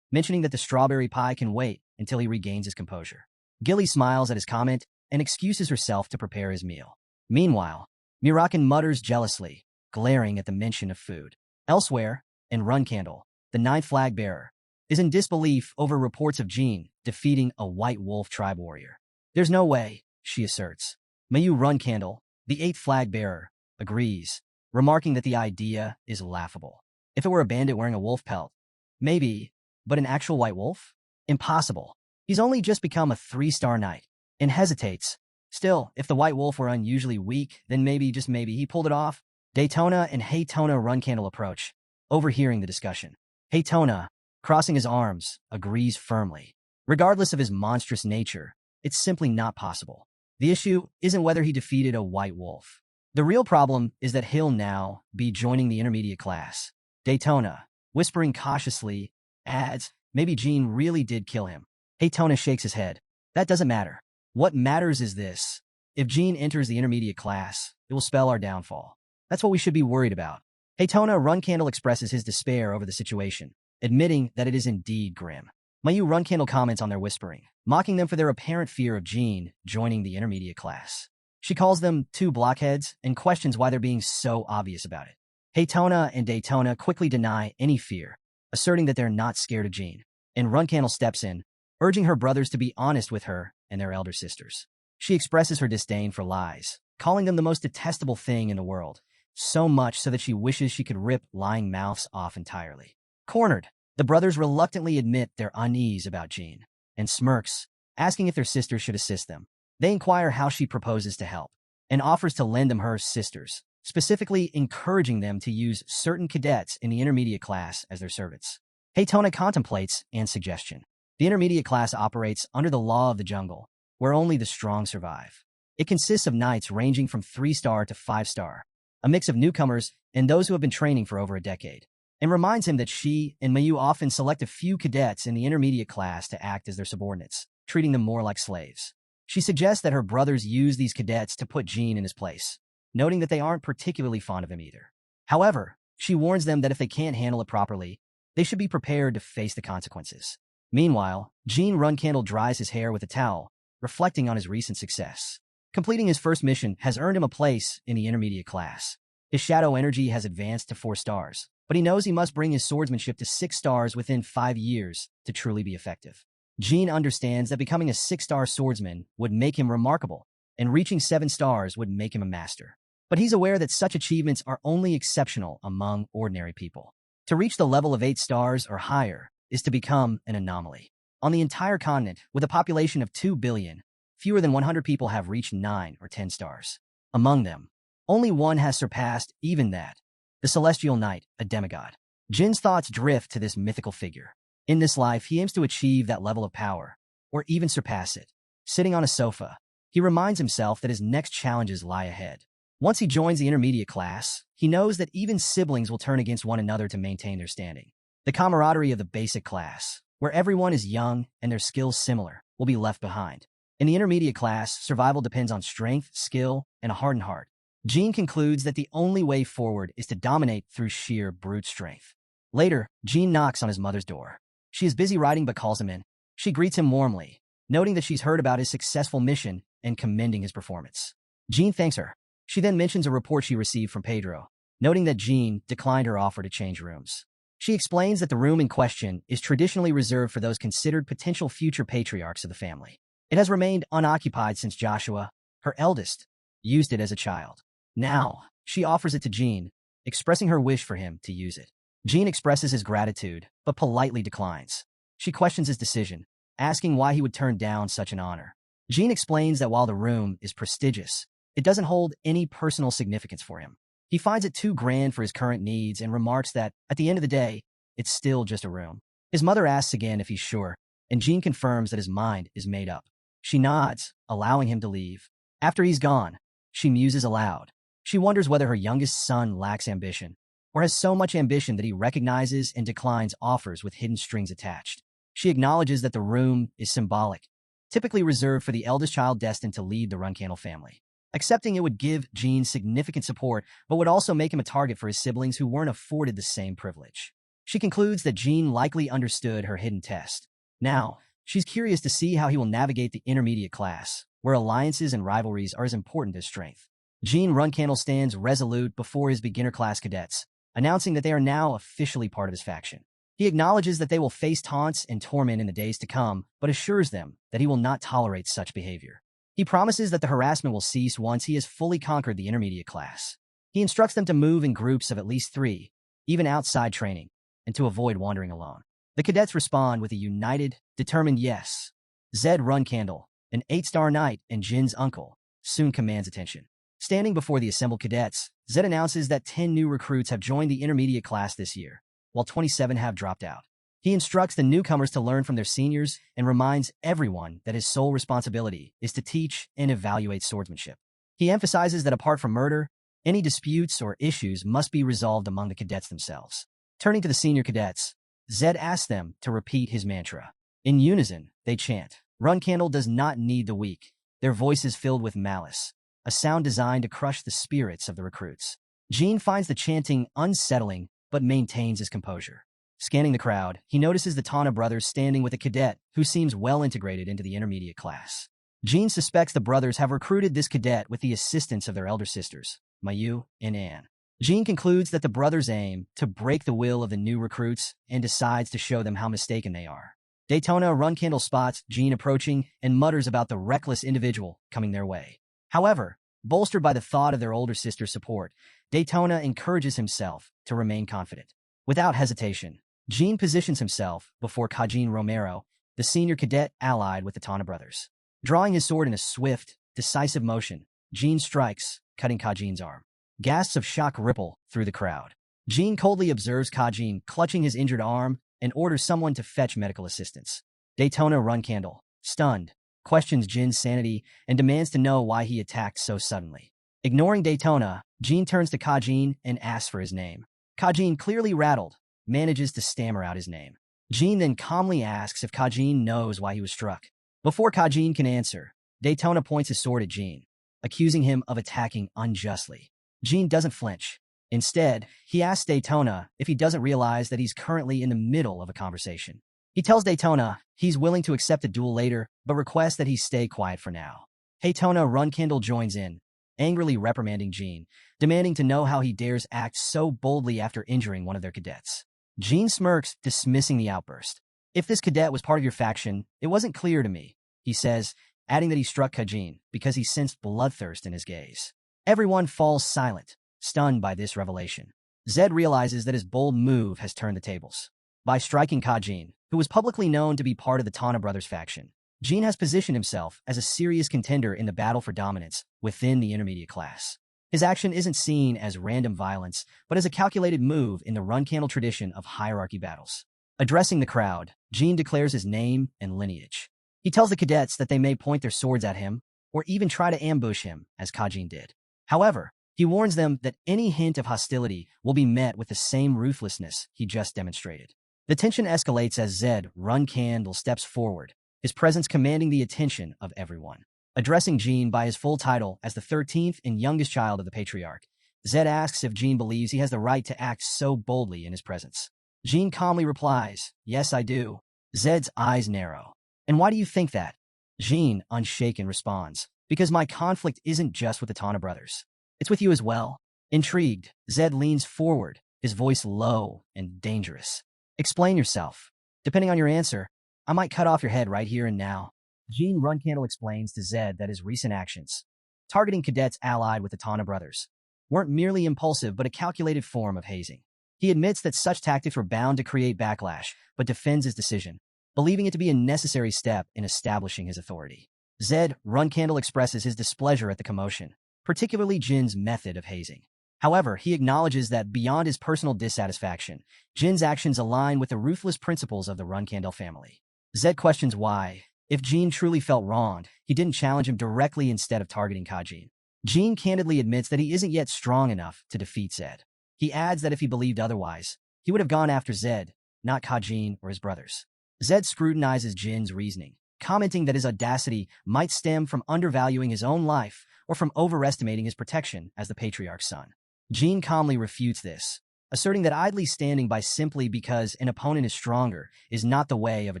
mentioning that the strawberry pie can wait until he regains his composure. Gilly smiles at his comment and excuses herself to prepare his meal. Meanwhile, Mirakin mutters jealously, glaring at the mention of food. Elsewhere, in Runcandle, the 9th flag bearer is in disbelief over reports of Jean defeating a white wolf tribe warrior. There's no way, she asserts. Mayu Runcandle, the 8th flag bearer, agrees, remarking that the idea is laughable. If it were a bandit wearing a wolf pelt, maybe, but an actual white wolf? Impossible. He's only just become a 3-star knight, and hesitates. Still, if the white wolf were unusually weak, then maybe, just maybe, he pulled it off. Daytona and Haytona Runcandle approach, overhearing the discussion. Haytona, crossing his arms, agrees firmly. Regardless of his monstrous nature, it's simply not possible. The issue isn't whether he defeated a white wolf. The real problem is that he'll now be joining the intermediate class. Daytona, whispering cautiously, adds, maybe Jean really did kill him. Haytona shakes his head. That doesn't matter. What matters is this. If Jean enters the intermediate class, it will spell our downfall. That's what we should be worried about. Haytona Runcandle expresses his despair over the situation, admitting that it is indeed grim. Mayu Runcandle comments on their whispering, mocking them for their apparent fear of Jean joining the intermediate class. She calls them 2 blockheads and questions why they're being so obvious about it. Haytona and Daytona quickly deny any fear, asserting that they're not scared of Jean. And Runcandle steps in, urging her brothers to be honest with her and their elder sisters. She expresses her disdain for lies, calling them the most detestable thing in the world, so much so that she wishes she could rip lying mouths off entirely. Cornered, the brothers reluctantly admit their unease about Jean, and smirks, asking if their sisters should assist them. They inquire how she proposes to help, and offers to lend them her sisters, specifically encouraging them to use certain cadets in the intermediate class as their servants. Haytona contemplates and suggestion. The intermediate class operates under the law of the jungle, where only the strong survive. It consists of knights ranging from 3-star to 5-star, a mix of newcomers and those who have been training for over a decade, and reminds him that she and Mayu often select a few cadets in the intermediate class to act as their subordinates, treating them more like slaves. She suggests that her brothers use these cadets to put Jean in his place, noting that they aren't particularly fond of him either. However, she warns them that if they can't handle it properly, they should be prepared to face the consequences. Meanwhile, Jean Runcandle dries his hair with a towel, reflecting on his recent success. Completing his first mission has earned him a place in the intermediate class. His shadow energy has advanced to 4 stars, but he knows he must bring his swordsmanship to 6 stars within 5 years to truly be effective. Jean understands that becoming a 6-star swordsman would make him remarkable, and reaching 7 stars would make him a master. But he's aware that such achievements are only exceptional among ordinary people. To reach the level of 8 stars or higher is to become an anomaly. On the entire continent, with a population of 2 billion, fewer than 100 people have reached 9 or 10 stars. Among them, only one has surpassed even that, the Celestial Knight, a demigod. Jin's thoughts drift to this mythical figure. In this life, he aims to achieve that level of power, or even surpass it. Sitting on a sofa, he reminds himself that his next challenges lie ahead. Once he joins the intermediate class, he knows that even siblings will turn against one another to maintain their standing. The camaraderie of the basic class, where everyone is young and their skills similar, will be left behind. In the intermediate class, survival depends on strength, skill, and a hardened heart. Jean concludes that the only way forward is to dominate through sheer brute strength. Later, Jean knocks on his mother's door. She is busy writing but calls him in. She greets him warmly, noting that she's heard about his successful mission and commending his performance. Jean thanks her. She then mentions a report she received from Pedro, noting that Jean declined her offer to change rooms. She explains that the room in question is traditionally reserved for those considered potential future patriarchs of the family. It has remained unoccupied since Joshua, her eldest, used it as a child. Now, she offers it to Jean, expressing her wish for him to use it. Jean expresses his gratitude, but politely declines. She questions his decision, asking why he would turn down such an honor. Jean explains that while the room is prestigious, it doesn't hold any personal significance for him. He finds it too grand for his current needs and remarks that, at the end of the day, it's still just a room. His mother asks again if he's sure, and Jean confirms that his mind is made up. She nods, allowing him to leave. After he's gone, she muses aloud. She wonders whether her youngest son lacks ambition, or has so much ambition that he recognizes and declines offers with hidden strings attached. She acknowledges that the room is symbolic, typically reserved for the eldest child destined to lead the Runcandle family. Accepting it would give Jean significant support, but would also make him a target for his siblings who weren't afforded the same privilege. She concludes that Jean likely understood her hidden test. Now, she's curious to see how he will navigate the intermediate class, where alliances and rivalries are as important as strength. Jean Runcandle stands resolute before his beginner class cadets, announcing that they are now officially part of his faction. He acknowledges that they will face taunts and torment in the days to come, but assures them that he will not tolerate such behavior. He promises that the harassment will cease once he has fully conquered the intermediate class. He instructs them to move in groups of at least 3, even outside training, and to avoid wandering alone. The cadets respond with a united, determined yes. Zed Runcandle, an 8-star knight and Jin's uncle, soon commands attention. Standing before the assembled cadets, Zed announces that 10 new recruits have joined the intermediate class this year, while 27 have dropped out. He instructs the newcomers to learn from their seniors and reminds everyone that his sole responsibility is to teach and evaluate swordsmanship. He emphasizes that apart from murder, any disputes or issues must be resolved among the cadets themselves. Turning to the senior cadets, Zed asks them to repeat his mantra. In unison, they chant, "Runcandle does not need the weak," their voices filled with malice, a sound designed to crush the spirits of the recruits. Jean finds the chanting unsettling, but maintains his composure. Scanning the crowd, he notices the Tana brothers standing with a cadet who seems well integrated into the intermediate class. Jean suspects the brothers have recruited this cadet with the assistance of their elder sisters, Mayu and Anne. Jean concludes that the brothers aim to break the will of the new recruits and decides to show them how mistaken they are. Daytona Runcandle spots Jean approaching and mutters about the reckless individual coming their way. However, bolstered by the thought of their older sister's support, Daytona encourages himself to remain confident. Without hesitation, Jean positions himself before Kajin Romero, the senior cadet allied with the Tana brothers. Drawing his sword in a swift, decisive motion, Jean strikes, cutting Kajin's arm. Gasps of shock ripple through the crowd. Jean coldly observes Kajin clutching his injured arm and orders someone to fetch medical assistance. Daytona Runcandle, stunned, questions Jin's sanity and demands to know why he attacked so suddenly. Ignoring Daytona, Jean turns to Kajin and asks for his name. Kajin, clearly rattled, manages to stammer out his name. Jean then calmly asks if Kajin knows why he was struck. Before Kajin can answer, Daytona points his sword at Jean, accusing him of attacking unjustly. Jean doesn't flinch. Instead, he asks Daytona if he doesn't realize that he's currently in the middle of a conversation. He tells Daytona he's willing to accept a duel later, but requests that he stay quiet for now. Daytona Runcandle joins in, angrily reprimanding Jean, demanding to know how he dares act so boldly after injuring one of their cadets. Jean smirks, dismissing the outburst. If this cadet was part of your faction, it wasn't clear to me, he says, adding that he struck Kajin because he sensed bloodthirst in his gaze. Everyone falls silent, stunned by this revelation. Zed realizes that his bold move has turned the tables. By striking Kajin, who was publicly known to be part of the Tana brothers faction, Jean has positioned himself as a serious contender in the battle for dominance within the intermediate class. His action isn't seen as random violence, but as a calculated move in the Runcandle tradition of hierarchy battles. Addressing the crowd, Jin declares his name and lineage. He tells the cadets that they may point their swords at him or even try to ambush him, as Kajin did. However, he warns them that any hint of hostility will be met with the same ruthlessness he just demonstrated. The tension escalates as Zed Runcandle steps forward, his presence commanding the attention of everyone. Addressing Jin by his full title as the 13th and youngest child of the patriarch, Zed asks if Jin believes he has the right to act so boldly in his presence. Jin calmly replies, "Yes, I do." Zed's eyes narrow. "And why do you think that?" Jin, unshaken, responds, "Because my conflict isn't just with the Tana brothers. It's with you as well." Intrigued, Zed leans forward, his voice low and dangerous. "Explain yourself. Depending on your answer, I might cut off your head right here and now." Jin Runcandle explains to Zed that his recent actions, targeting cadets allied with the Tana brothers, weren't merely impulsive but a calculated form of hazing. He admits that such tactics were bound to create backlash, but defends his decision, believing it to be a necessary step in establishing his authority. Zed Runcandle expresses his displeasure at the commotion, particularly Jin's method of hazing. However, he acknowledges that beyond his personal dissatisfaction, Jin's actions align with the ruthless principles of the Runcandle family. Zed questions why, if Jin truly felt wronged, he didn't challenge him directly instead of targeting Kajin. Jin candidly admits that he isn't yet strong enough to defeat Zed. He adds that if he believed otherwise, he would have gone after Zed, not Kajin or his brothers. Zed scrutinizes Jin's reasoning, commenting that his audacity might stem from undervaluing his own life or from overestimating his protection as the patriarch's son. Jin calmly refutes this, asserting that idly standing by simply because an opponent is stronger is not the way of a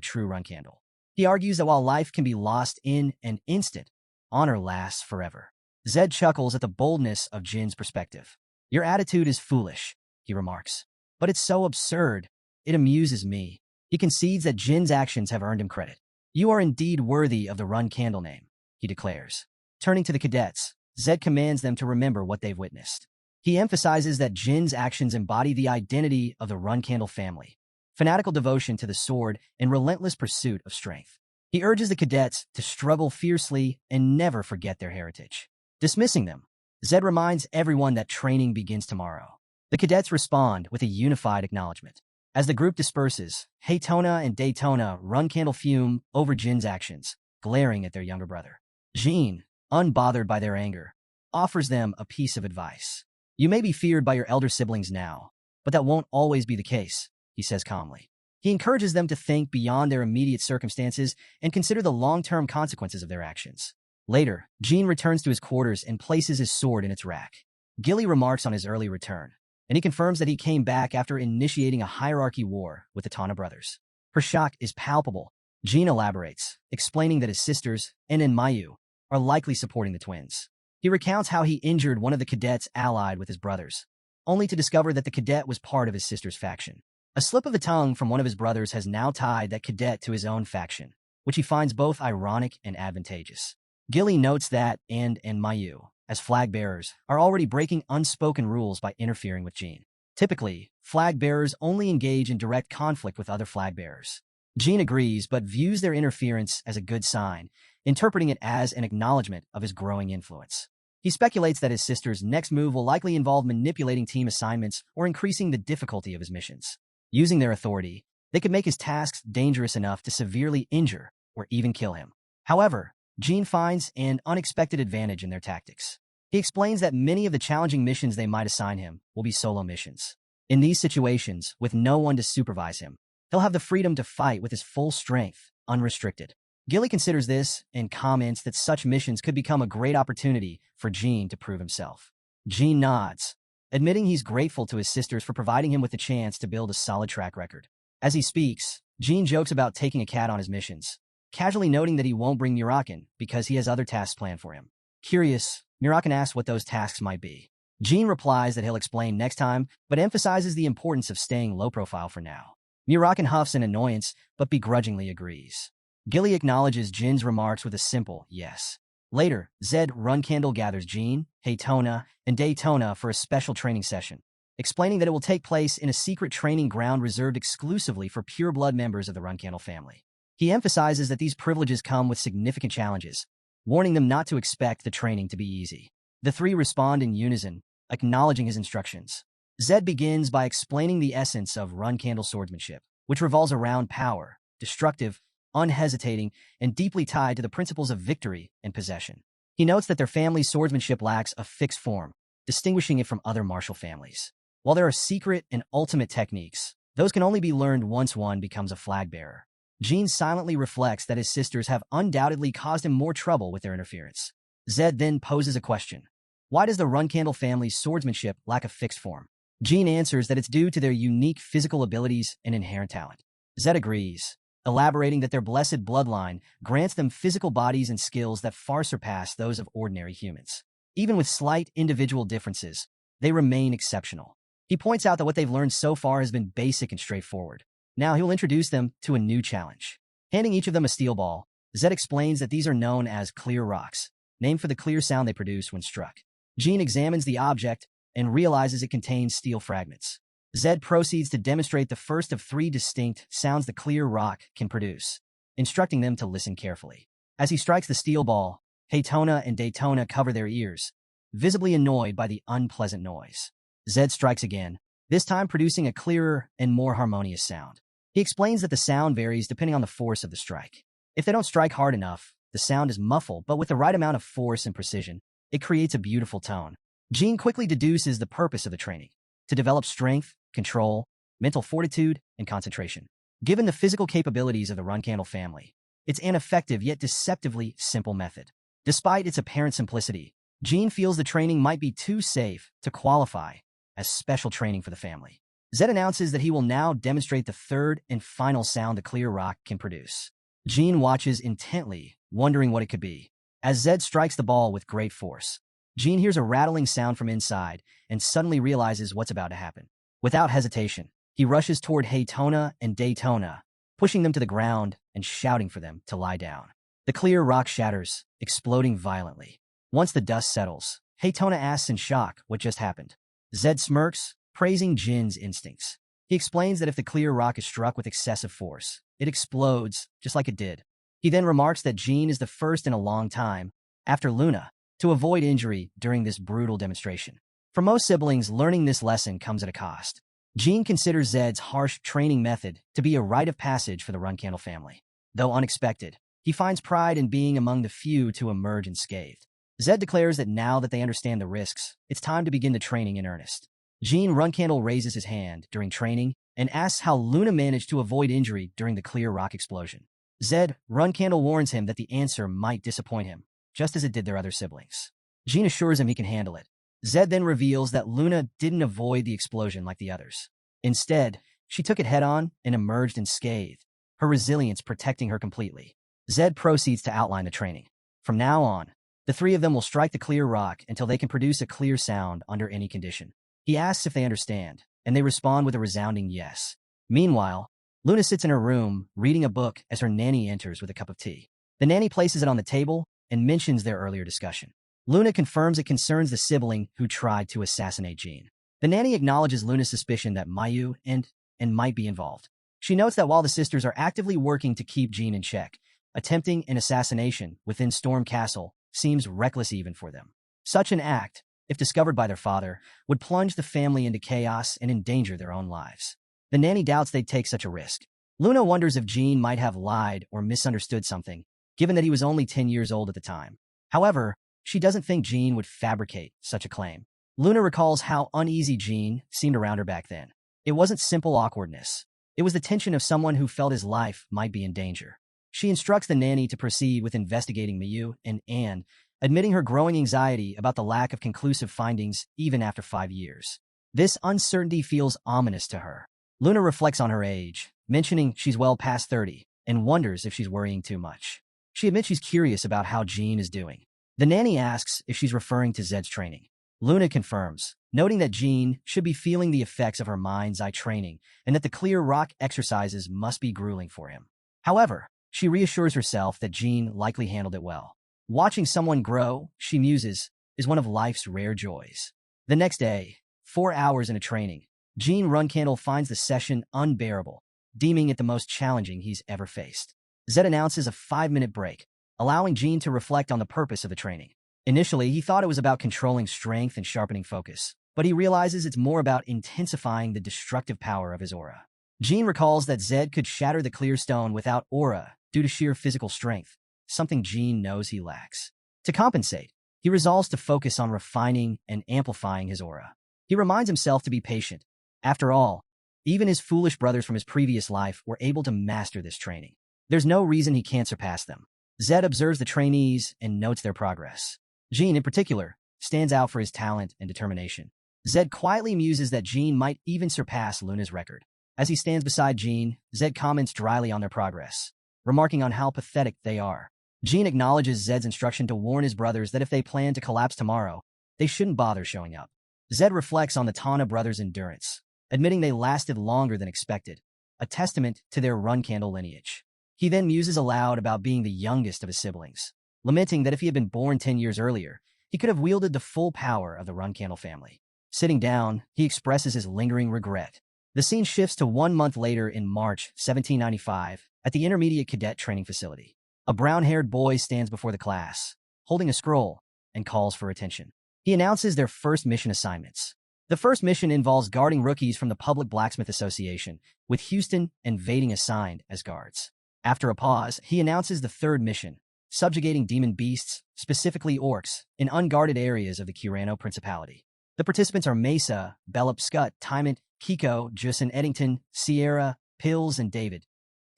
true Runcandle. He argues that while life can be lost in an instant, honor lasts forever. Zed chuckles at the boldness of Jin's perspective. "Your attitude is foolish," he remarks. "But it's so absurd. It amuses me." He concedes that Jin's actions have earned him credit. "You are indeed worthy of the Runcandle name," he declares. Turning to the cadets, Zed commands them to remember what they've witnessed. He emphasizes that Jin's actions embody the identity of the Runcandle family, fanatical devotion to the sword and relentless pursuit of strength. He urges the cadets to struggle fiercely and never forget their heritage. Dismissing them, Zed reminds everyone that training begins tomorrow. The cadets respond with a unified acknowledgement. As the group disperses, Haytona and Daytona Runcandle fume over Jin's actions, glaring at their younger brother. Jin, unbothered by their anger, offers them a piece of advice. "You may be feared by your elder siblings now, but that won't always be the case," he says calmly. He encourages them to think beyond their immediate circumstances and consider the long-term consequences of their actions. Later, Jin returns to his quarters and places his sword in its rack. Gilly remarks on his early return, and he confirms that he came back after initiating a hierarchy war with the Tana brothers. Her shock is palpable. Jin elaborates, explaining that his sisters, En and Mayu, are likely supporting the twins. He recounts how he injured one of the cadets allied with his brothers, only to discover that the cadet was part of his sister's faction. A slip of the tongue from one of his brothers has now tied that cadet to his own faction, which he finds both ironic and advantageous. Gilly notes that En and Mayu, as flag bearers, are already breaking unspoken rules by interfering with Jin. Typically, flag bearers only engage in direct conflict with other flag bearers. Jin agrees but views their interference as a good sign, interpreting it as an acknowledgement of his growing influence. He speculates that his sister's next move will likely involve manipulating team assignments or increasing the difficulty of his missions. Using their authority, they could make his tasks dangerous enough to severely injure or even kill him. However, Jin finds an unexpected advantage in their tactics. He explains that many of the challenging missions they might assign him will be solo missions. In these situations, with no one to supervise him, he'll have the freedom to fight with his full strength, unrestricted. Gilly considers this and comments that such missions could become a great opportunity for Jin to prove himself. Jin nods, admitting he's grateful to his sisters for providing him with the chance to build a solid track record. As he speaks, Jin jokes about taking a cat on his missions, casually noting that he won't bring Mirakin because he has other tasks planned for him. Curious, Mirakin asks what those tasks might be. Jin replies that he'll explain next time, but emphasizes the importance of staying low profile for now. Mirakin huffs in annoyance, but begrudgingly agrees. Gilly acknowledges Jin's remarks with a simple yes. Later, Zed Runcandle gathers Jin, Haytona, and Daytona for a special training session, explaining that it will take place in a secret training ground reserved exclusively for pure-blood members of the Runcandle family. He emphasizes that these privileges come with significant challenges, warning them not to expect the training to be easy. The three respond in unison, acknowledging his instructions. Zed begins by explaining the essence of Runcandle swordsmanship, which revolves around power, destructive, unhesitating, and deeply tied to the principles of victory and possession. He notes that their family's swordsmanship lacks a fixed form, distinguishing it from other martial families. While there are secret and ultimate techniques, those can only be learned once one becomes a flag bearer. Jean silently reflects that his sisters have undoubtedly caused him more trouble with their interference. Zed then poses a question. Why does the Runcandle family's swordsmanship lack a fixed form? Jean answers that it's due to their unique physical abilities and inherent talent. Zed agrees, elaborating that their blessed bloodline grants them physical bodies and skills that far surpass those of ordinary humans. Even with slight individual differences, they remain exceptional. He points out that what they've learned so far has been basic and straightforward. Now he will introduce them to a new challenge. Handing each of them a steel ball, Zed explains that these are known as clear rocks, named for the clear sound they produce when struck. Jean examines the object and realizes it contains steel fragments. Zed proceeds to demonstrate the first of 3 distinct sounds the clear rock can produce, instructing them to listen carefully. As he strikes the steel ball, Haytona and Daytona cover their ears, visibly annoyed by the unpleasant noise. Zed strikes again, this time producing a clearer and more harmonious sound. He explains that the sound varies depending on the force of the strike. If they don't strike hard enough, the sound is muffled, but with the right amount of force and precision, it creates a beautiful tone. Jean quickly deduces the purpose of the training: to develop strength, control, mental fortitude, and concentration. Given the physical capabilities of the Runcandle family, it's an effective yet deceptively simple method. Despite its apparent simplicity, Jean feels the training might be too safe to qualify as special training for the family. Zed announces that he will now demonstrate the third and final sound the clear rock can produce. Jean watches intently, wondering what it could be. As Zed strikes the ball with great force, Jean hears a rattling sound from inside and suddenly realizes what's about to happen. Without hesitation, he rushes toward Haytona and Daytona, pushing them to the ground and shouting for them to lie down. The clear rock shatters, exploding violently. Once the dust settles, Haytona asks in shock what just happened. Zed smirks, praising Jin's instincts. He explains that if the clear rock is struck with excessive force, it explodes, just like it did. He then remarks that Jin is the first in a long time, after Luna, to avoid injury during this brutal demonstration. For most siblings, learning this lesson comes at a cost. Jin considers Zed's harsh training method to be a rite of passage for the Runcandle family. Though unexpected, he finds pride in being among the few to emerge unscathed. Zed declares that now that they understand the risks, it's time to begin the training in earnest. Jean Runcandle raises his hand during training and asks how Luna managed to avoid injury during the clear rock explosion. Zed Runcandle warns him that the answer might disappoint him, just as it did their other siblings. Jean assures him he can handle it. Zed then reveals that Luna didn't avoid the explosion like the others. Instead, she took it head-on and emerged unscathed, her resilience protecting her completely. Zed proceeds to outline the training. From now on, the 3 of them will strike the clear rock until they can produce a clear sound under any condition. He asks if they understand, and they respond with a resounding yes. Meanwhile, Luna sits in her room, reading a book as her nanny enters with a cup of tea. The nanny places it on the table and mentions their earlier discussion. Luna confirms it concerns the sibling who tried to assassinate Jean. The nanny acknowledges Luna's suspicion that Mayu and might be involved. She notes that while the sisters are actively working to keep Jean in check, attempting an assassination within Storm Castle seems reckless even for them. Such an act, if discovered by their father, would plunge the family into chaos and endanger their own lives. The nanny doubts they'd take such a risk. Luna wonders if Jean might have lied or misunderstood something, given that he was only 10 years old at the time. However, she doesn't think Jean would fabricate such a claim. Luna recalls how uneasy Jean seemed around her back then. It wasn't simple awkwardness. It was the tension of someone who felt his life might be in danger. She instructs the nanny to proceed with investigating Mayu and Anne, admitting her growing anxiety about the lack of conclusive findings even after 5 years. This uncertainty feels ominous to her. Luna reflects on her age, mentioning she's well past 30, and wonders if she's worrying too much. She admits she's curious about how Jean is doing. The nanny asks if she's referring to Zed's training. Luna confirms, noting that Jean should be feeling the effects of her mind's eye training and that the clear rock exercises must be grueling for him. However, she reassures herself that Jean likely handled it well. Watching someone grow, she muses, is one of life's rare joys. The next day, 4 hours into training, Jean Runcandle finds the session unbearable, deeming it the most challenging he's ever faced. Zed announces a 5-minute break, allowing Jean to reflect on the purpose of the training. Initially, he thought it was about controlling strength and sharpening focus, but he realizes it's more about intensifying the destructive power of his aura. Jean recalls that Zed could shatter the clear stone without aura due to sheer physical strength, something Jean knows he lacks. To compensate, he resolves to focus on refining and amplifying his aura. He reminds himself to be patient. After all, even his foolish brothers from his previous life were able to master this training. There's no reason he can't surpass them. Zed observes the trainees and notes their progress. Jean, in particular, stands out for his talent and determination. Zed quietly muses that Jean might even surpass Luna's record. As he stands beside Jean, Zed comments dryly on their progress, remarking on how pathetic they are. Jean acknowledges Zed's instruction to warn his brothers that if they plan to collapse tomorrow, they shouldn't bother showing up. Zed reflects on the Tana brothers' endurance, admitting they lasted longer than expected, a testament to their Runcandle lineage. He then muses aloud about being the youngest of his siblings, lamenting that if he had been born 10 years earlier, he could have wielded the full power of the Runcandle family. Sitting down, he expresses his lingering regret. The scene shifts to 1 month later in March 1795 at the Intermediate Cadet Training Facility. A brown-haired boy stands before the class, holding a scroll, and calls for attention. He announces their first mission assignments. The first mission involves guarding rookies from the Public Blacksmith Association, with Houston and Vading assigned as guards. After a pause, he announces the third mission, subjugating demon beasts, specifically orcs, in unguarded areas of the Kirano Principality. The participants are Mesa, Bellup, Scott, Tymont, Kiko, Jusin, Eddington, Sierra, Pills, and David.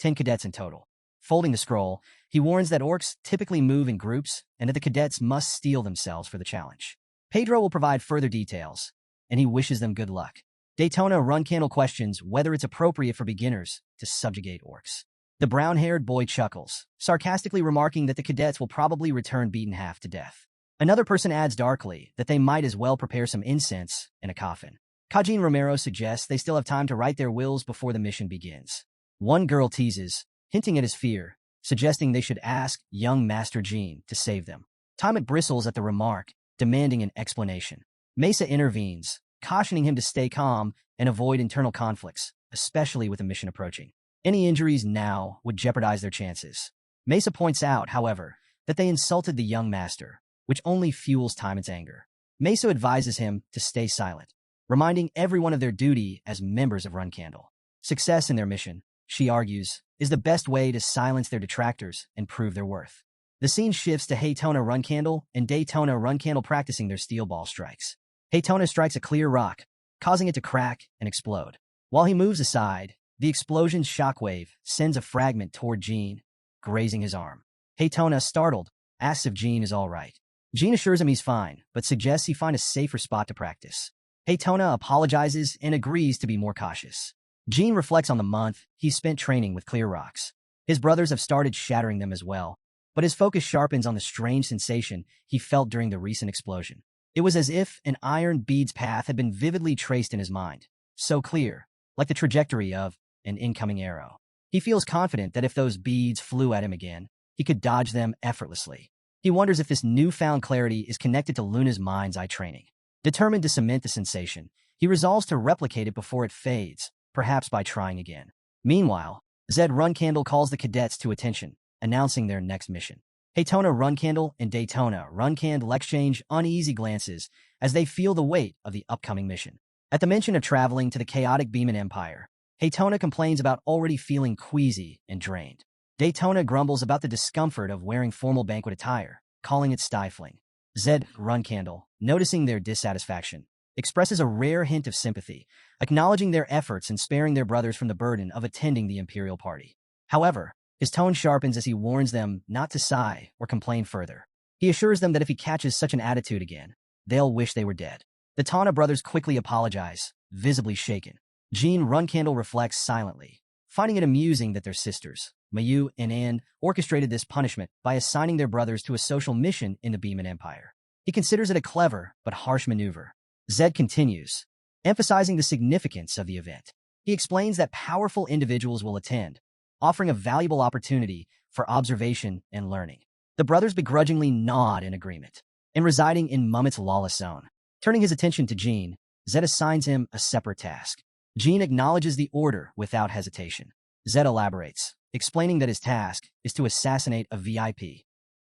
10 cadets in total. Folding the scroll, he warns that orcs typically move in groups and that the cadets must steel themselves for the challenge. Pedro will provide further details, and he wishes them good luck. Daytona Runcandle questions whether it's appropriate for beginners to subjugate orcs. The brown-haired boy chuckles, sarcastically remarking that the cadets will probably return beaten half to death. Another person adds darkly that they might as well prepare some incense in a coffin. Kajin Romero suggests they still have time to write their wills before the mission begins. One girl teases, hinting at his fear, suggesting they should ask young Master Jean to save them. Tymont bristles at the remark, demanding an explanation. Mesa intervenes, cautioning him to stay calm and avoid internal conflicts, especially with the mission approaching. Any injuries now would jeopardize their chances. Mesa points out, however, that they insulted the young master, which only fuels Tymont's anger. Mesa advises him to stay silent, reminding everyone of their duty as members of Runcandle. Success in their mission, she argues, is the best way to silence their detractors and prove their worth. The scene shifts to Haytona Runcandle and Daytona Runcandle practicing their steel ball strikes. Haytona strikes a clear rock, causing it to crack and explode. While he moves aside, the explosion's shockwave sends a fragment toward Jean, grazing his arm. Haytona, startled, asks if Jean is all right. Jean assures him he's fine, but suggests he find a safer spot to practice. Haytona apologizes and agrees to be more cautious. Jean reflects on the month he's spent training with clear rocks. His brothers have started shattering them as well, but his focus sharpens on the strange sensation he felt during the recent explosion. It was as if an iron bead's path had been vividly traced in his mind, so clear, like the trajectory of an incoming arrow. He feels confident that if those beads flew at him again, he could dodge them effortlessly. He wonders if this newfound clarity is connected to Luna's mind's eye training. Determined to cement the sensation, he resolves to replicate it before it fades, perhaps by trying again. Meanwhile, Zed Runcandle calls the cadets to attention, announcing their next mission. Haytona Runcandle and Daytona Runcandle exchange uneasy glances as they feel the weight of the upcoming mission. At the mention of traveling to the chaotic Beeman Empire, Haytona complains about already feeling queasy and drained. Daytona grumbles about the discomfort of wearing formal banquet attire, calling it stifling. Zed Runcandle, noticing their dissatisfaction, expresses a rare hint of sympathy, acknowledging their efforts in sparing their brothers from the burden of attending the imperial party. However, his tone sharpens as he warns them not to sigh or complain further. He assures them that if he catches such an attitude again, they'll wish they were dead. The Tana brothers quickly apologize, visibly shaken. Jean Runcandle reflects silently, finding it amusing that their sisters, Mayu and Anne, orchestrated this punishment by assigning their brothers to a social mission in the Beeman Empire. He considers it a clever but harsh maneuver. Zed continues, emphasizing the significance of the event. He explains that powerful individuals will attend, offering a valuable opportunity for observation and learning. The brothers begrudgingly nod in agreement. And residing in Mummit's lawless zone, turning his attention to Jean, Zed assigns him a separate task. Jean acknowledges the order without hesitation. Zed elaborates, explaining that his task is to assassinate a VIP,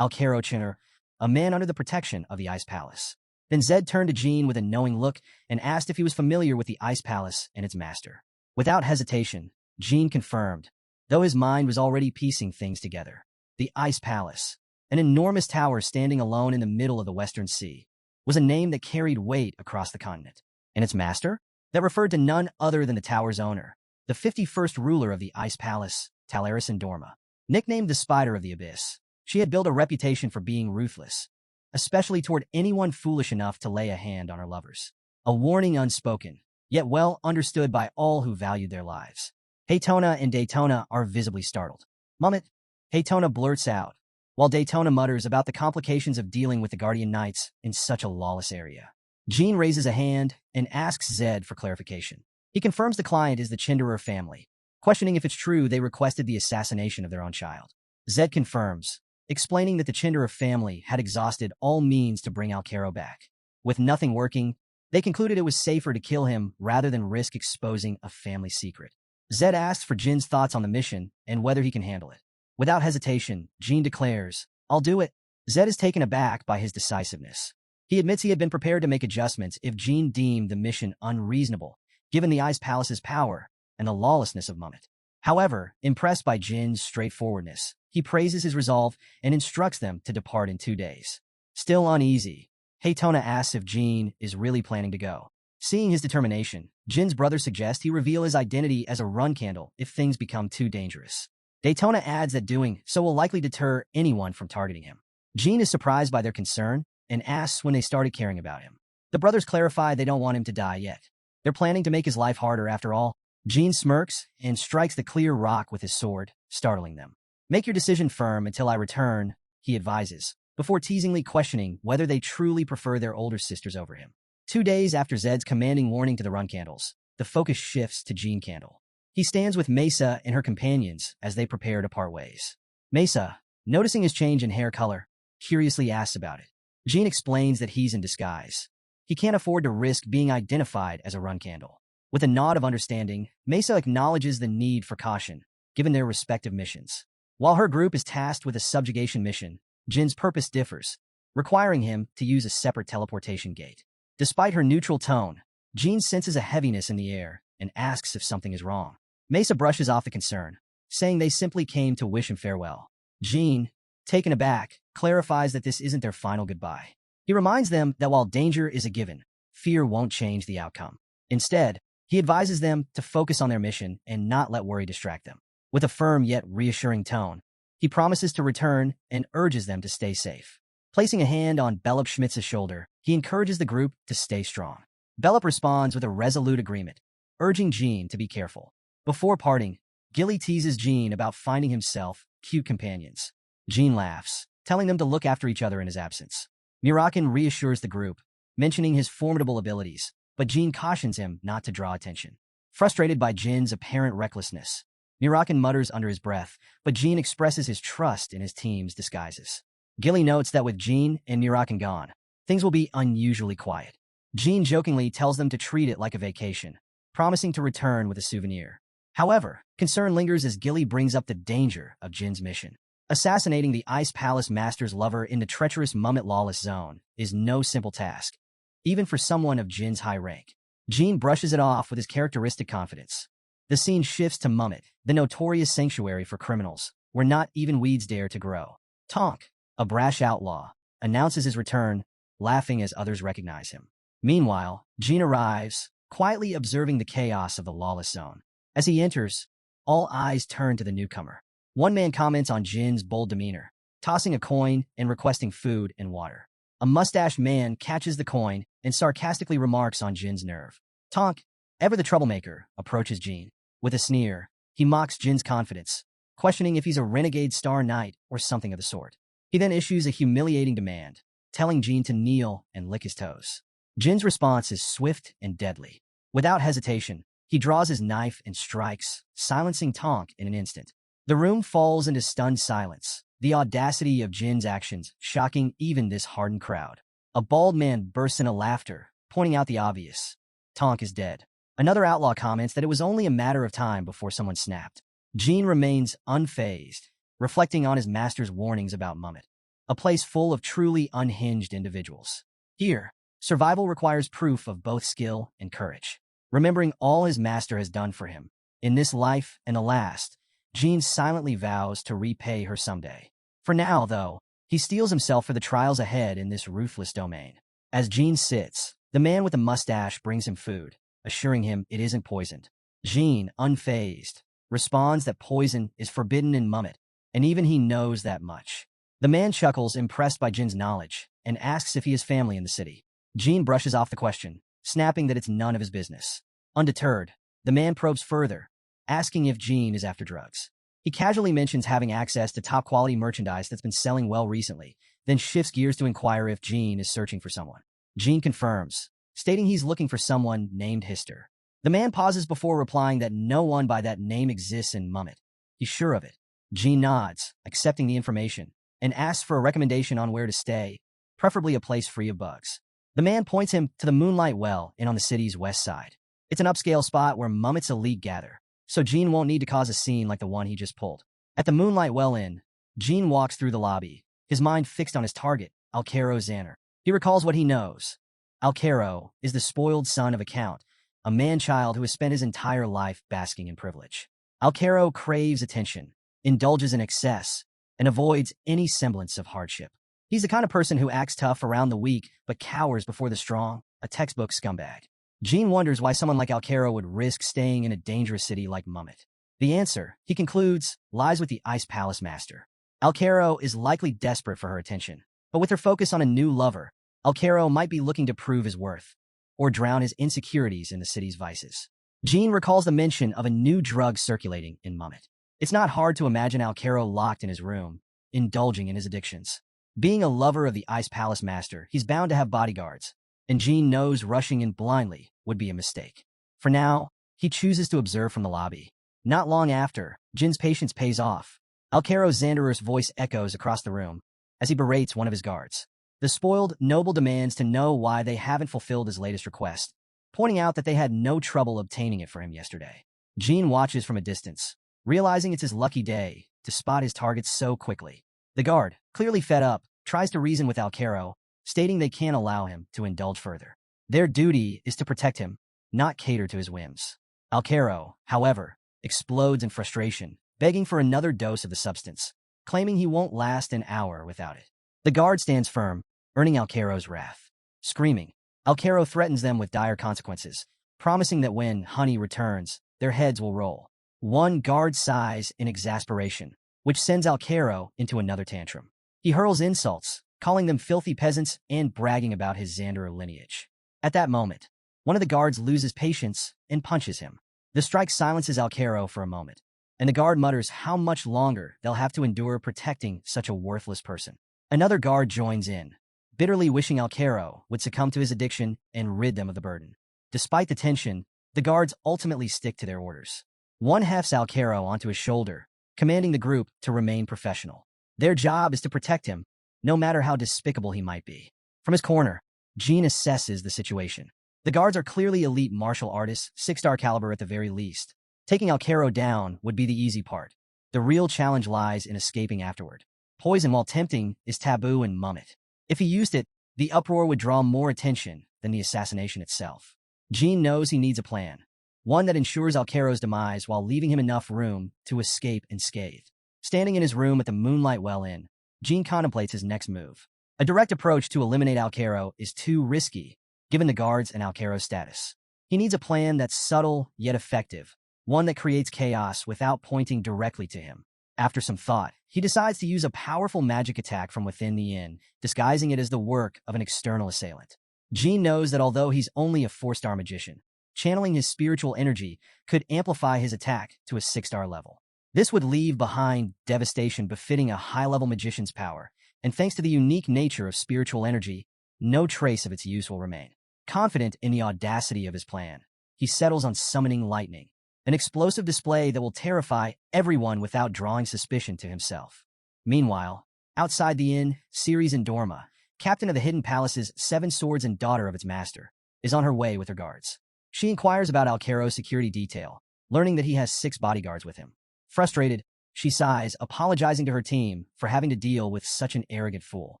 Alcaro Chinner, a man under the protection of the Ice Palace. Then Zed turned to Jean with a knowing look and asked if he was familiar with the Ice Palace and its master. Without hesitation, Jean confirmed, though his mind was already piecing things together. The Ice Palace, an enormous tower standing alone in the middle of the Western Sea, was a name that carried weight across the continent. And its master? That referred to none other than the tower's owner, the 51st ruler of the Ice Palace, Talarisan Dorma. Nicknamed the Spider of the Abyss, she had built a reputation for being ruthless, especially toward anyone foolish enough to lay a hand on her lovers. A warning unspoken, yet well understood by all who valued their lives. Haytona and Daytona are visibly startled. Mummet, Haytona blurts out, while Daytona mutters about the complications of dealing with the Guardian Knights in such a lawless area. Jean raises a hand and asks Zed for clarification. He confirms the client is the Chinderer family, questioning if it's true they requested the assassination of their own child. Zed confirms, explaining that the Chinderer family had exhausted all means to bring Alcaro back. With nothing working, they concluded it was safer to kill him rather than risk exposing a family secret. Zed asks for Jin's thoughts on the mission and whether he can handle it. Without hesitation, Jean declares, "I'll do it." Zed is taken aback by his decisiveness. He admits he had been prepared to make adjustments if Jean deemed the mission unreasonable, given the Ice Palace's power and the lawlessness of Mummet. However, impressed by Jin's straightforwardness, he praises his resolve and instructs them to depart in 2 days. Still uneasy, Haytona asks if Jean is really planning to go. Seeing his determination, Jin's brother suggests he reveal his identity as a Runcandle if things become too dangerous. Daytona adds that doing so will likely deter anyone from targeting him. Jean is surprised by their concern and asks when they started caring about him. The brothers clarify they don't want him to die yet. They're planning to make his life harder after all. Jean smirks and strikes the clear rock with his sword, startling them. "Make your decision firm until I return," he advises, before teasingly questioning whether they truly prefer their older sisters over him. 2 days after Zed's commanding warning to the Runcandles, the focus shifts to Jean Candle. He stands with Mesa and her companions as they prepare to part ways. Mesa, noticing his change in hair color, curiously asks about it. Jean explains that he's in disguise. He can't afford to risk being identified as a Runcandle. With a nod of understanding, Mesa acknowledges the need for caution, given their respective missions. While her group is tasked with a subjugation mission, Jin's purpose differs, requiring him to use a separate teleportation gate. Despite her neutral tone, Jean senses a heaviness in the air and asks if something is wrong. Mesa brushes off the concern, saying they simply came to wish him farewell. Jean, taken aback, clarifies that this isn't their final goodbye. He reminds them that while danger is a given, fear won't change the outcome. Instead, he advises them to focus on their mission and not let worry distract them. With a firm yet reassuring tone, he promises to return and urges them to stay safe. Placing a hand on Bellup Schmitz's shoulder, he encourages the group to stay strong. Bellup responds with a resolute agreement, urging Jean to be careful. Before parting, Gilly teases Jean about finding himself cute companions. Jean laughs, telling them to look after each other in his absence. Mirakin reassures the group, mentioning his formidable abilities, but Jean cautions him not to draw attention. Frustrated by Jin's apparent recklessness, Mirakin mutters under his breath, but Jean expresses his trust in his team's disguises. Gilly notes that with Jean and Mirakin gone, things will be unusually quiet. Jean jokingly tells them to treat it like a vacation, promising to return with a souvenir. However, concern lingers as Gilly brings up the danger of Jin's mission. Assassinating the Ice Palace Master's lover in the treacherous Mummet lawless zone is no simple task, even for someone of Jin's high rank. Jean brushes it off with his characteristic confidence. The scene shifts to Mummet, the notorious sanctuary for criminals, where not even weeds dare to grow. Tonk, a brash outlaw, announces his return, laughing as others recognize him. Meanwhile, Jean arrives, quietly observing the chaos of the lawless zone. As he enters, all eyes turn to the newcomer. One man comments on Jin's bold demeanor, tossing a coin and requesting food and water. A mustached man catches the coin and sarcastically remarks on Jin's nerve. Tonk, ever the troublemaker, approaches Jean. With a sneer, he mocks Jin's confidence, questioning if he's a renegade star knight or something of the sort. He then issues a humiliating demand, telling Jean to kneel and lick his toes. Jin's response is swift and deadly. Without hesitation, he draws his knife and strikes, silencing Tonk in an instant. The room falls into stunned silence, the audacity of Jin's actions shocking even this hardened crowd. A bald man bursts into laughter, pointing out the obvious. Tonk is dead. Another outlaw comments that it was only a matter of time before someone snapped. Jean remains unfazed, reflecting on his master's warnings about Mummet, a place full of truly unhinged individuals. Here, survival requires proof of both skill and courage. remembering all his master has done for him. In this life and the last, Jean silently vows to repay her someday. For now, though, he steels himself for the trials ahead in this ruthless domain. As Jean sits, the man with the mustache brings him food, assuring him it isn't poisoned. Jean, unfazed, responds that poison is forbidden in Mummet, and even he knows that much. The man chuckles, impressed by Jin's knowledge, and asks if he has family in the city. Jean brushes off the question, snapping that it's none of his business. Undeterred, the man probes further, asking if Jean is after drugs. He casually mentions having access to top-quality merchandise that's been selling well recently, then shifts gears to inquire if Jean is searching for someone. Jean confirms, stating he's looking for someone named Hister. The man pauses before replying that no one by that name exists in Mummet. He's sure of it. Jean nods, accepting the information, and asks for a recommendation on where to stay, preferably a place free of bugs. The man points him to the Moonlight Well Inn on the city's west side. It's an upscale spot where Mummet's elite gather, so Jean won't need to cause a scene like the one he just pulled. At the Moonlight Well Inn, Jean walks through the lobby, his mind fixed on his target, Alcaro Xander. He recalls what he knows. Alcaro is the spoiled son of a count, a man-child who has spent his entire life basking in privilege. Alcaro craves attention, indulges in excess, and avoids any semblance of hardship. He's the kind of person who acts tough around the weak but cowers before the strong, a textbook scumbag. Jean wonders why someone like Alcaro would risk staying in a dangerous city like Mummet. The answer, he concludes, lies with the Ice Palace Master. Alcaro is likely desperate for her attention, but with her focus on a new lover, Alcaro might be looking to prove his worth, or drown his insecurities in the city's vices. Jean recalls the mention of a new drug circulating in Mummet. It's not hard to imagine Alcaro locked in his room, indulging in his addictions. Being a lover of the Ice Palace Master, he's bound to have bodyguards, and Jean knows rushing in blindly would be a mistake. For now, he chooses to observe from the lobby. Not long after, Jin's patience pays off. Alcaro Xanderer's voice echoes across the room as he berates one of his guards. The spoiled noble demands to know why they haven't fulfilled his latest request, pointing out that they had no trouble obtaining it for him yesterday. Jean watches from a distance, realizing it's his lucky day to spot his targets so quickly. The guard, clearly fed up, tries to reason with Alcaro, stating they can't allow him to indulge further. Their duty is to protect him, not cater to his whims. Alcaro, however, explodes in frustration, begging for another dose of the substance, claiming he won't last an hour without it. The guard stands firm, earning Alcaro's wrath. Screaming, Alcaro threatens them with dire consequences, promising that when Honey returns, their heads will roll. One guard sighs in exasperation, which sends Alcaro into another tantrum. He hurls insults, calling them filthy peasants and bragging about his Xanderer lineage. At that moment, one of the guards loses patience and punches him. The strike silences Alcaro for a moment, and the guard mutters how much longer they'll have to endure protecting such a worthless person. Another guard joins in, bitterly wishing Alcaro would succumb to his addiction and rid them of the burden. Despite the tension, the guards ultimately stick to their orders. One hefts Alcaro onto his shoulder, commanding the group to remain professional. Their job is to protect him, no matter how despicable he might be. From his corner, Jean assesses the situation. The guards are clearly elite martial artists, 6-star caliber at the very least. Taking Alcaro down would be the easy part. The real challenge lies in escaping afterward. Poison, while tempting, is taboo in Mummet. If he used it, the uproar would draw more attention than the assassination itself. Jean knows he needs a plan, one that ensures Alcaro's demise while leaving him enough room to escape unscathed. Standing in his room at the Moonlight Well Inn, Jean contemplates his next move. A direct approach to eliminate Alcaro is too risky, given the guards and Alcaro's status. He needs a plan that's subtle yet effective, one that creates chaos without pointing directly to him. After some thought, he decides to use a powerful magic attack from within the inn, disguising it as the work of an external assailant. Jean knows that although he's only a 4-star magician, channeling his spiritual energy could amplify his attack to a 6-star level. This would leave behind devastation befitting a high-level magician's power, and thanks to the unique nature of spiritual energy, no trace of its use will remain. Confident in the audacity of his plan, he settles on summoning lightning, an explosive display that will terrify everyone without drawing suspicion to himself. Meanwhile, outside the inn, Ceres Indorma, captain of the Hidden Palace's 7 swords and daughter of its master, is on her way with her guards. She inquires about Alcaro's security detail, learning that he has 6 bodyguards with him. Frustrated, she sighs, apologizing to her team for having to deal with such an arrogant fool.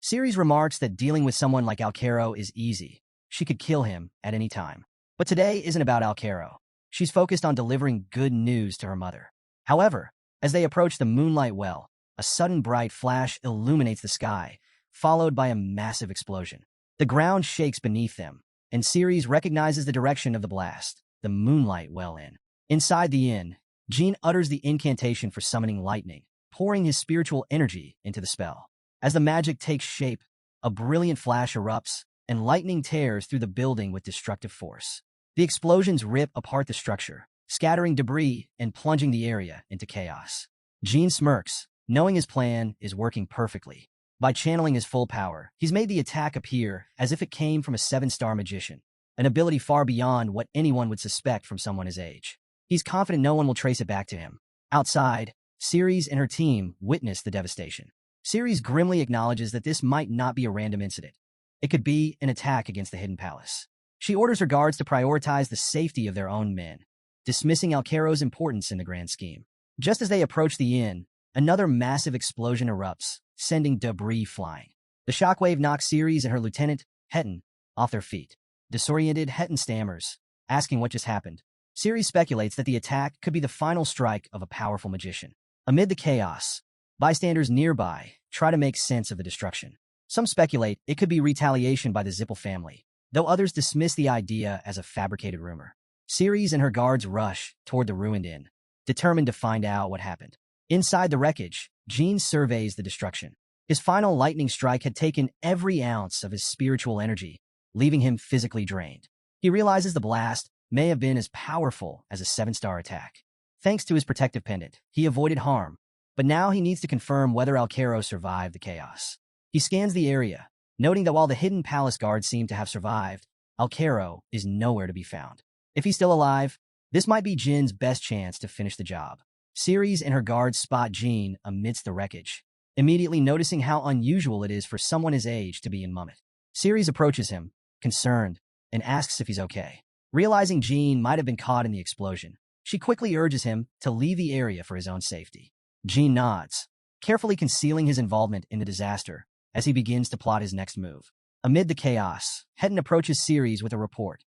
Ceres remarks that dealing with someone like Alcaro is easy. She could kill him at any time. But today isn't about Alcaro. She's focused on delivering good news to her mother. However, as they approach the Moonlight Well, a sudden bright flash illuminates the sky, followed by a massive explosion. The ground shakes beneath them, and Ceres recognizes the direction of the blast, the Moonlight Well Inn. Inside the inn, Jean utters the incantation for summoning lightning, pouring his spiritual energy into the spell. As the magic takes shape, a brilliant flash erupts, and lightning tears through the building with destructive force. The explosions rip apart the structure, scattering debris and plunging the area into chaos. Jean smirks, knowing his plan is working perfectly. By channeling his full power, he's made the attack appear as if it came from a 7-star magician, an ability far beyond what anyone would suspect from someone his age. He's confident no one will trace it back to him. Outside, Ceres and her team witness the devastation. Ceres grimly acknowledges that this might not be a random incident. It could be an attack against the Hidden Palace. She orders her guards to prioritize the safety of their own men, dismissing Alcaro's importance in the grand scheme. Just as they approach the inn, another massive explosion erupts, sending debris flying. The shockwave knocks Ceres and her lieutenant, Hetton, off their feet. Disoriented, Hetton stammers, asking what just happened. Ceres speculates that the attack could be the final strike of a powerful magician. Amid the chaos, bystanders nearby try to make sense of the destruction. Some speculate it could be retaliation by the Zipple family, though others dismiss the idea as a fabricated rumor. Ceres and her guards rush toward the ruined inn, determined to find out what happened. Inside the wreckage, Jean surveys the destruction. His final lightning strike had taken every ounce of his spiritual energy, leaving him physically drained. He realizes the blast may have been as powerful as a 7-star attack. Thanks to his protective pendant, he avoided harm, but now he needs to confirm whether Alcaro survived the chaos. He scans the area, noting that while the Hidden Palace guards seem to have survived, Alcaro is nowhere to be found. If he's still alive, this might be Jin's best chance to finish the job. Ceres and her guards spot Jean amidst the wreckage, immediately noticing how unusual it is for someone his age to be in Mummet. Ceres approaches him, concerned, and asks if he's okay. Realizing Jean might have been caught in the explosion, she quickly urges him to leave the area for his own safety. Jean nods, carefully concealing his involvement in the disaster as he begins to plot his next move. Amid the chaos, Hetton approaches Ceres with a report.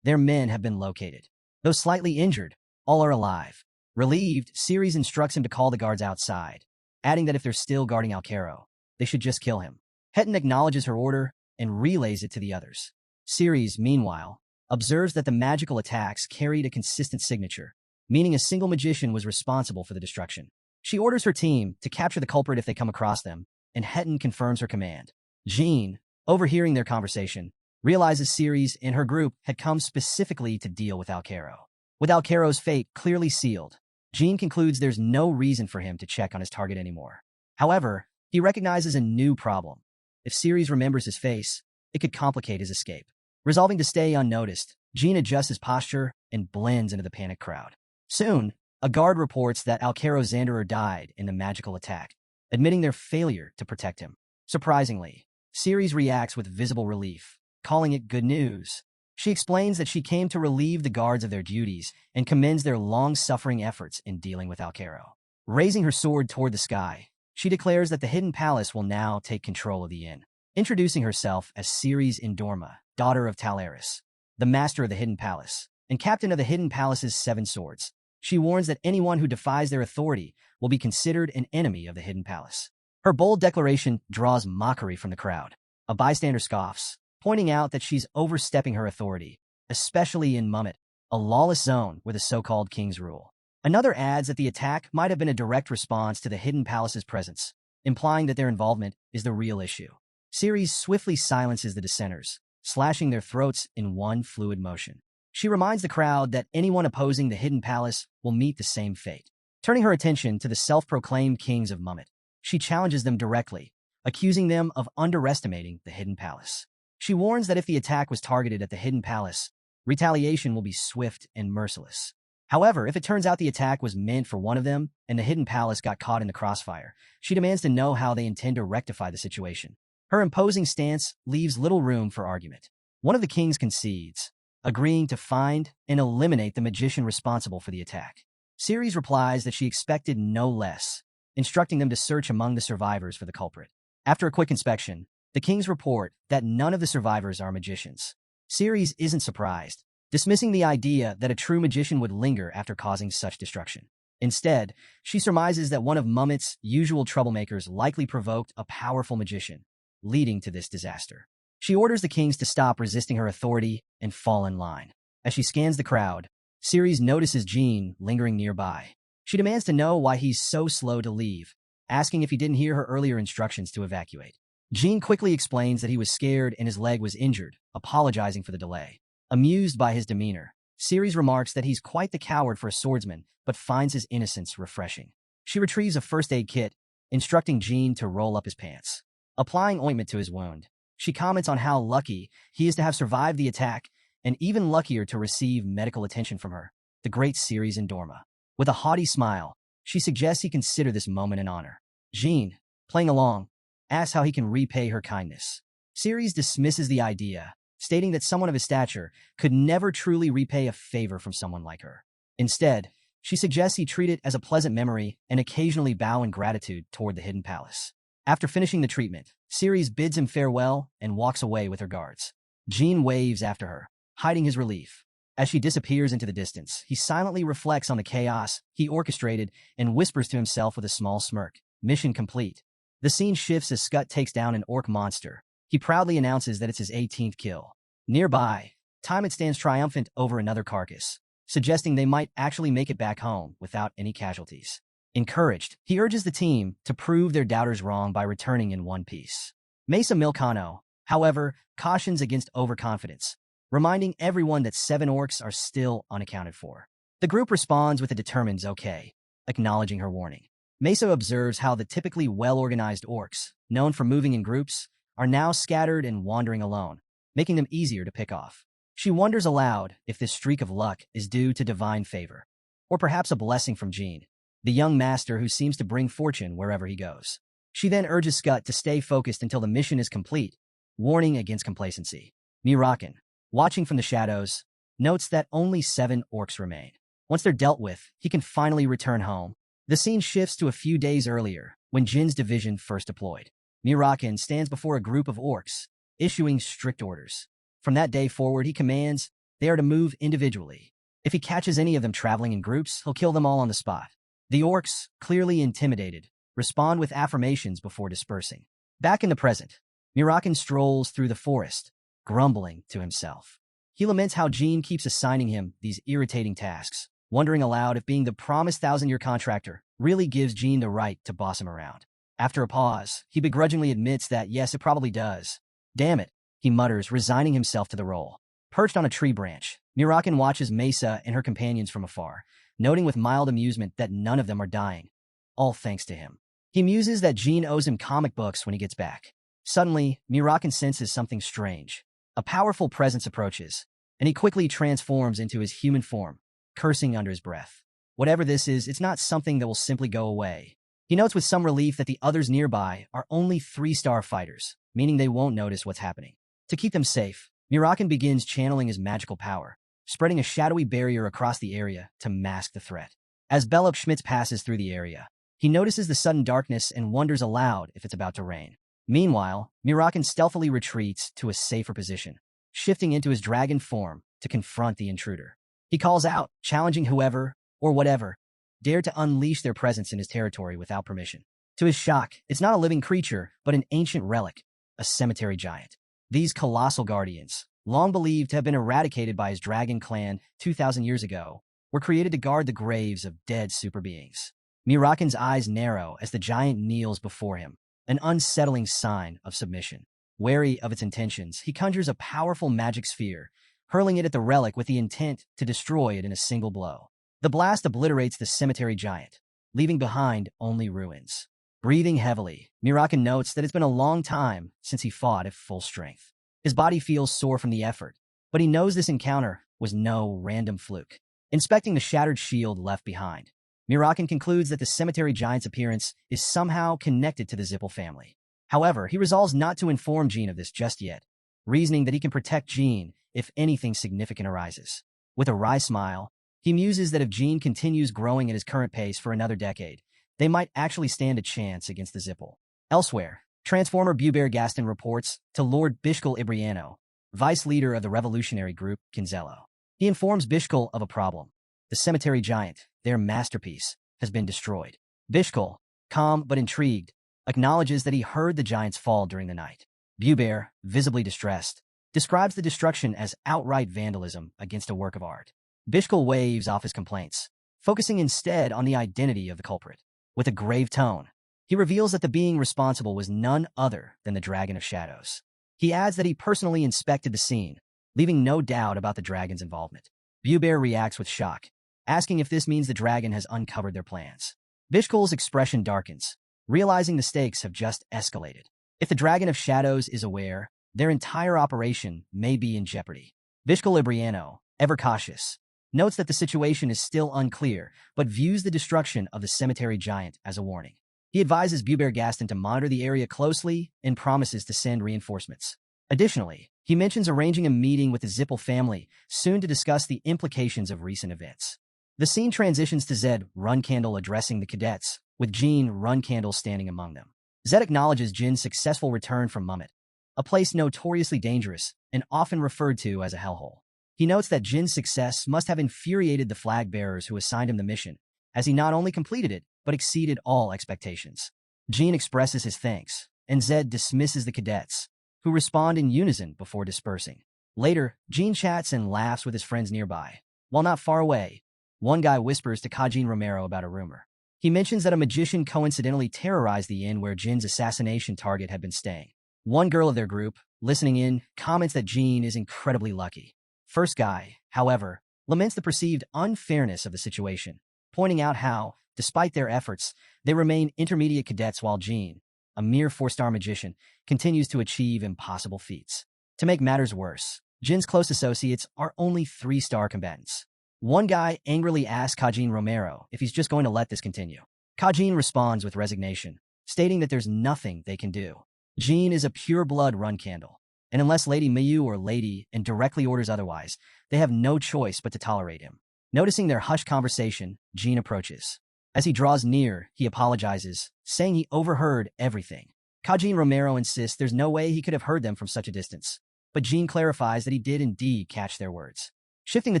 Their men have been located. Though slightly injured, all are alive. Relieved, Ceres instructs him to call the guards outside, adding that if they're still guarding Alcaro, they should just kill him. Hetton acknowledges her order and relays it to the others. Ceres, meanwhile, observes that the magical attacks carried a consistent signature, meaning a single magician was responsible for the destruction. She orders her team to capture the culprit if they come across them, and Hetton confirms her command. Jean, overhearing their conversation, realizes Ceres and her group had come specifically to deal with Alcaro. With Alcaro's fate clearly sealed, Jean concludes there's no reason for him to check on his target anymore. However, he recognizes a new problem. If Ceres remembers his face, it could complicate his escape. Resolving to stay unnoticed, Jean adjusts his posture and blends into the panicked crowd. Soon, a guard reports that Alcaro Zanderer died in the magical attack, admitting their failure to protect him. Surprisingly, Ceres reacts with visible relief, calling it good news. She explains that she came to relieve the guards of their duties and commends their long-suffering efforts in dealing with Alcaro. Raising her sword toward the sky, she declares that the Hidden Palace will now take control of the inn, introducing herself as Ceres Indorma, daughter of Talaris, the master of the Hidden Palace, and captain of the Hidden Palace's 7 swords. She warns that anyone who defies their authority will be considered an enemy of the Hidden Palace. Her bold declaration draws mockery from the crowd. A bystander scoffs, pointing out that she's overstepping her authority, especially in Mummet, a lawless zone where the so-called kings rule. Another adds that the attack might have been a direct response to the Hidden Palace's presence, implying that their involvement is the real issue. Ceres swiftly silences the dissenters, slashing their throats in one fluid motion. She reminds the crowd that anyone opposing the Hidden Palace will meet the same fate. Turning her attention to the self-proclaimed kings of Mummet, she challenges them directly, accusing them of underestimating the Hidden Palace. She warns that if the attack was targeted at the Hidden Palace, retaliation will be swift and merciless. However, if it turns out the attack was meant for one of them and the Hidden Palace got caught in the crossfire, she demands to know how they intend to rectify the situation. Her imposing stance leaves little room for argument. One of the kings concedes, agreeing to find and eliminate the magician responsible for the attack. Ceres replies that she expected no less, instructing them to search among the survivors for the culprit. After a quick inspection, the kings report that none of the survivors are magicians. Ceres isn't surprised, dismissing the idea that a true magician would linger after causing such destruction. Instead, she surmises that one of Mummit's usual troublemakers likely provoked a powerful magician, leading to this disaster. She orders the kings to stop resisting her authority and fall in line. As she scans the crowd, Ceres notices Jean lingering nearby. She demands to know why he's so slow to leave, asking if he didn't hear her earlier instructions to evacuate. Jean quickly explains that he was scared and his leg was injured, apologizing for the delay. Amused by his demeanor, Ceres remarks that he's quite the coward for a swordsman, but finds his innocence refreshing. She retrieves a first aid kit, instructing Jean to roll up his pants. Applying ointment to his wound, she comments on how lucky he is to have survived the attack, and even luckier to receive medical attention from her, the great Ceres Endorma. With a haughty smile, she suggests he consider this moment an honor. Jean, playing along, asks how he can repay her kindness. Ceres dismisses the idea, stating that someone of his stature could never truly repay a favor from someone like her. Instead, she suggests he treat it as a pleasant memory and occasionally bow in gratitude toward the hidden palace. After finishing the treatment, Ceres bids him farewell and walks away with her guards. Jean waves after her, hiding his relief. As she disappears into the distance, he silently reflects on the chaos he orchestrated and whispers to himself with a small smirk, "Mission complete." The scene shifts as Scut takes down an orc monster. He proudly announces that it's his 18th kill. Nearby, Timon stands triumphant over another carcass, suggesting they might actually make it back home without any casualties. Encouraged, he urges the team to prove their doubters wrong by returning in one piece. Mesa Milcano, however, cautions against overconfidence, reminding everyone that 7 orcs are still unaccounted for. The group responds with a determined okay, acknowledging her warning. Mesa observes how the typically well-organized orcs, known for moving in groups, are now scattered and wandering alone, making them easier to pick off. She wonders aloud if this streak of luck is due to divine favor, or perhaps a blessing from Jean, the young master who seems to bring fortune wherever he goes. She then urges Scut to stay focused until the mission is complete, warning against complacency. Mirakin, watching from the shadows, notes that only 7 orcs remain. Once they're dealt with, he can finally return home. The scene shifts to a few days earlier, when Jin's division first deployed. Mirakin stands before a group of orcs, issuing strict orders. From that day forward, he commands they are to move individually. If he catches any of them traveling in groups, he'll kill them all on the spot. The orcs, clearly intimidated, respond with affirmations before dispersing. Back in the present, Mirakin strolls through the forest, grumbling to himself. He laments how Jean keeps assigning him these irritating tasks, wondering aloud if being the promised 1,000-year contractor really gives Jean the right to boss him around. After a pause, he begrudgingly admits that yes, it probably does. Damn it, he mutters, resigning himself to the role. Perched on a tree branch, Mirakin watches Mesa and her companions from afar, noting with mild amusement that none of them are dying, all thanks to him. He muses that Jean owes him comic books when he gets back. Suddenly, Mirakin senses something strange. A powerful presence approaches, and he quickly transforms into his human form, cursing under his breath. Whatever this is, it's not something that will simply go away. He notes with some relief that the others nearby are only 3-star fighters, meaning they won't notice what's happening. To keep them safe, Mirakin begins channeling his magical power, spreading a shadowy barrier across the area to mask the threat. As Bellup Schmitz passes through the area, he notices the sudden darkness and wonders aloud if it's about to rain. Meanwhile, Mirakin stealthily retreats to a safer position, shifting into his dragon form to confront the intruder. He calls out, challenging whoever, or whatever, dared to unleash their presence in his territory without permission. To his shock, it's not a living creature, but an ancient relic, a cemetery giant. These colossal guardians, long believed to have been eradicated by his dragon clan 2,000 years ago, were created to guard the graves of dead super beings. Mirakin's eyes narrow as the giant kneels before him, an unsettling sign of submission. Wary of its intentions, he conjures a powerful magic sphere, hurling it at the relic with the intent to destroy it in a single blow. The blast obliterates the cemetery giant, leaving behind only ruins. Breathing heavily, Mirakin notes that it's been a long time since he fought at full strength. His body feels sore from the effort, but he knows this encounter was no random fluke. Inspecting the shattered shield left behind, Mirakin concludes that the cemetery giant's appearance is somehow connected to the Zipple family. However, he resolves not to inform Jean of this just yet, reasoning that he can protect Jean if anything significant arises. With a wry smile, he muses that if Jean continues growing at his current pace for another decade, they might actually stand a chance against the Zipple. Elsewhere, Transformer Bubear Gaston reports to Lord Bishkal Ibriano, vice leader of the revolutionary group Kinzello. He informs Bishkul of a problem. The cemetery giant, their masterpiece, has been destroyed. Bishkul, calm but intrigued, acknowledges that he heard the giant's fall during the night. Buber, visibly distressed, describes the destruction as outright vandalism against a work of art. Bishkul waves off his complaints, focusing instead on the identity of the culprit. With a grave tone, he reveals that the being responsible was none other than the Dragon of Shadows. He adds that he personally inspected the scene, leaving no doubt about the dragon's involvement. Buber reacts with shock, asking if this means the dragon has uncovered their plans. Bishkul's expression darkens, realizing the stakes have just escalated. If the Dragon of Shadows is aware, their entire operation may be in jeopardy. Bishkul Libriano, ever cautious, notes that the situation is still unclear, but views the destruction of the cemetery giant as a warning. He advises Buber Gaston to monitor the area closely and promises to send reinforcements. Additionally, he mentions arranging a meeting with the Zipple family soon to discuss the implications of recent events. The scene transitions to Zed Runcandle addressing the cadets, with Jean Runcandle standing among them. Zed acknowledges Jin's successful return from Mummet, a place notoriously dangerous and often referred to as a hellhole. He notes that Jin's success must have infuriated the flag bearers who assigned him the mission, as he not only completed it, but exceeded all expectations. Jin expresses his thanks, and Zed dismisses the cadets, who respond in unison before dispersing. Later, Jin chats and laughs with his friends nearby. While not far away, one guy whispers to Kajin Romero about a rumor. He mentions that a magician coincidentally terrorized the inn where Jin's assassination target had been staying. One girl of their group, listening in, comments that Jin is incredibly lucky. First guy, however, laments the perceived unfairness of the situation, pointing out how, despite their efforts, they remain intermediate cadets while Jin, a mere 4-star magician, continues to achieve impossible feats. To make matters worse, Jin's close associates are only 3-star combatants. One guy angrily asks Kajin Romero if he's just going to let this continue. Kajin responds with resignation, stating that there's nothing they can do. Jin is a pure-blood Runcandle, and unless Lady Miyu or Lady and directly orders otherwise, they have no choice but to tolerate him. Noticing their hushed conversation, Jin approaches. As he draws near, he apologizes, saying he overheard everything. Kajin Romero insists there's no way he could have heard them from such a distance, but Jin clarifies that he did indeed catch their words. Shifting the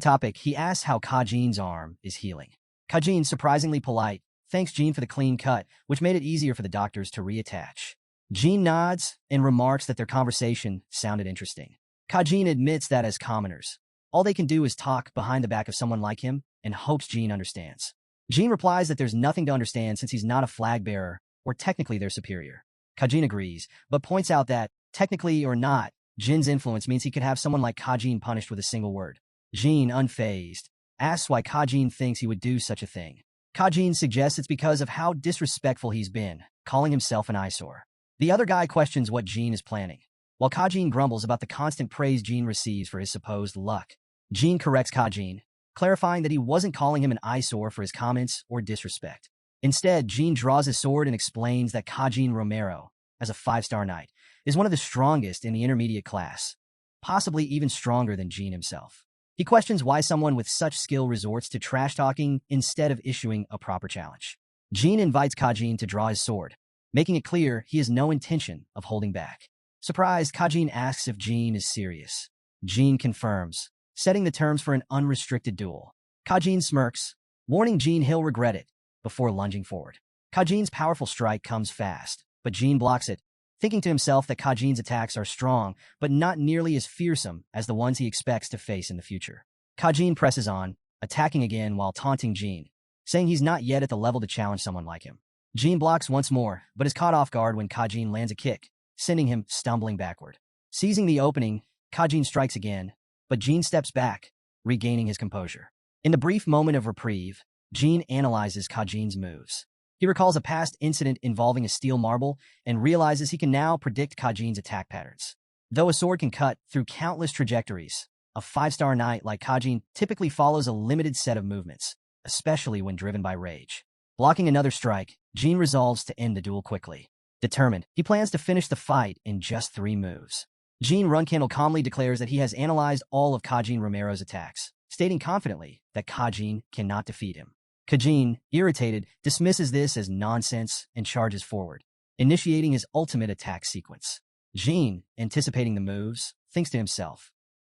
topic, he asks how Kajin's arm is healing. Kajin, surprisingly polite, thanks Jin for the clean cut, which made it easier for the doctors to reattach. Jin nods and remarks that their conversation sounded interesting. Kajin admits that as commoners, all they can do is talk behind the back of someone like him and hopes Jin understands. Jin replies that there's nothing to understand since he's not a flag bearer or technically their superior. Kajin agrees, but points out that, technically or not, Jin's influence means he could have someone like Kajin punished with a single word. Jin, unfazed, asks why Kajin thinks he would do such a thing. Kajin suggests it's because of how disrespectful he's been, calling himself an eyesore. The other guy questions what Jin is planning, while Kajin grumbles about the constant praise Jin receives for his supposed luck. Jin corrects Kajin, clarifying that he wasn't calling him an eyesore for his comments or disrespect. Instead, Jin draws his sword and explains that Kajin Romero, as a 5-star knight, is one of the strongest in the intermediate class, possibly even stronger than Jin himself. He questions why someone with such skill resorts to trash-talking instead of issuing a proper challenge. Jin invites Kajin to draw his sword, making it clear he has no intention of holding back. Surprised, Kajin asks if Jin is serious. Jin confirms, setting the terms for an unrestricted duel. Kajin smirks, warning Jin he'll regret it, before lunging forward. Kajin's powerful strike comes fast, but Jin blocks it, thinking to himself that Kajin's attacks are strong, but not nearly as fearsome as the ones he expects to face in the future. Kajin presses on, attacking again while taunting Jin, saying he's not yet at the level to challenge someone like him. Jin blocks once more, but is caught off guard when Kajin lands a kick, sending him stumbling backward. Seizing the opening, Kajin strikes again, but Jin steps back, regaining his composure. In the brief moment of reprieve, Jin analyzes Kajin's moves. He recalls a past incident involving a steel marble and realizes he can now predict Kajin's attack patterns. Though a sword can cut through countless trajectories, a 5-star knight like Kajin typically follows a limited set of movements, especially when driven by rage. Blocking another strike, Jin resolves to end the duel quickly. Determined, he plans to finish the fight in just 3 moves. Jin Runcandle calmly declares that he has analyzed all of Kajin Romero's attacks, stating confidently that Kajin cannot defeat him. Kajin, irritated, dismisses this as nonsense and charges forward, initiating his ultimate attack sequence. Jin, anticipating the moves, thinks to himself,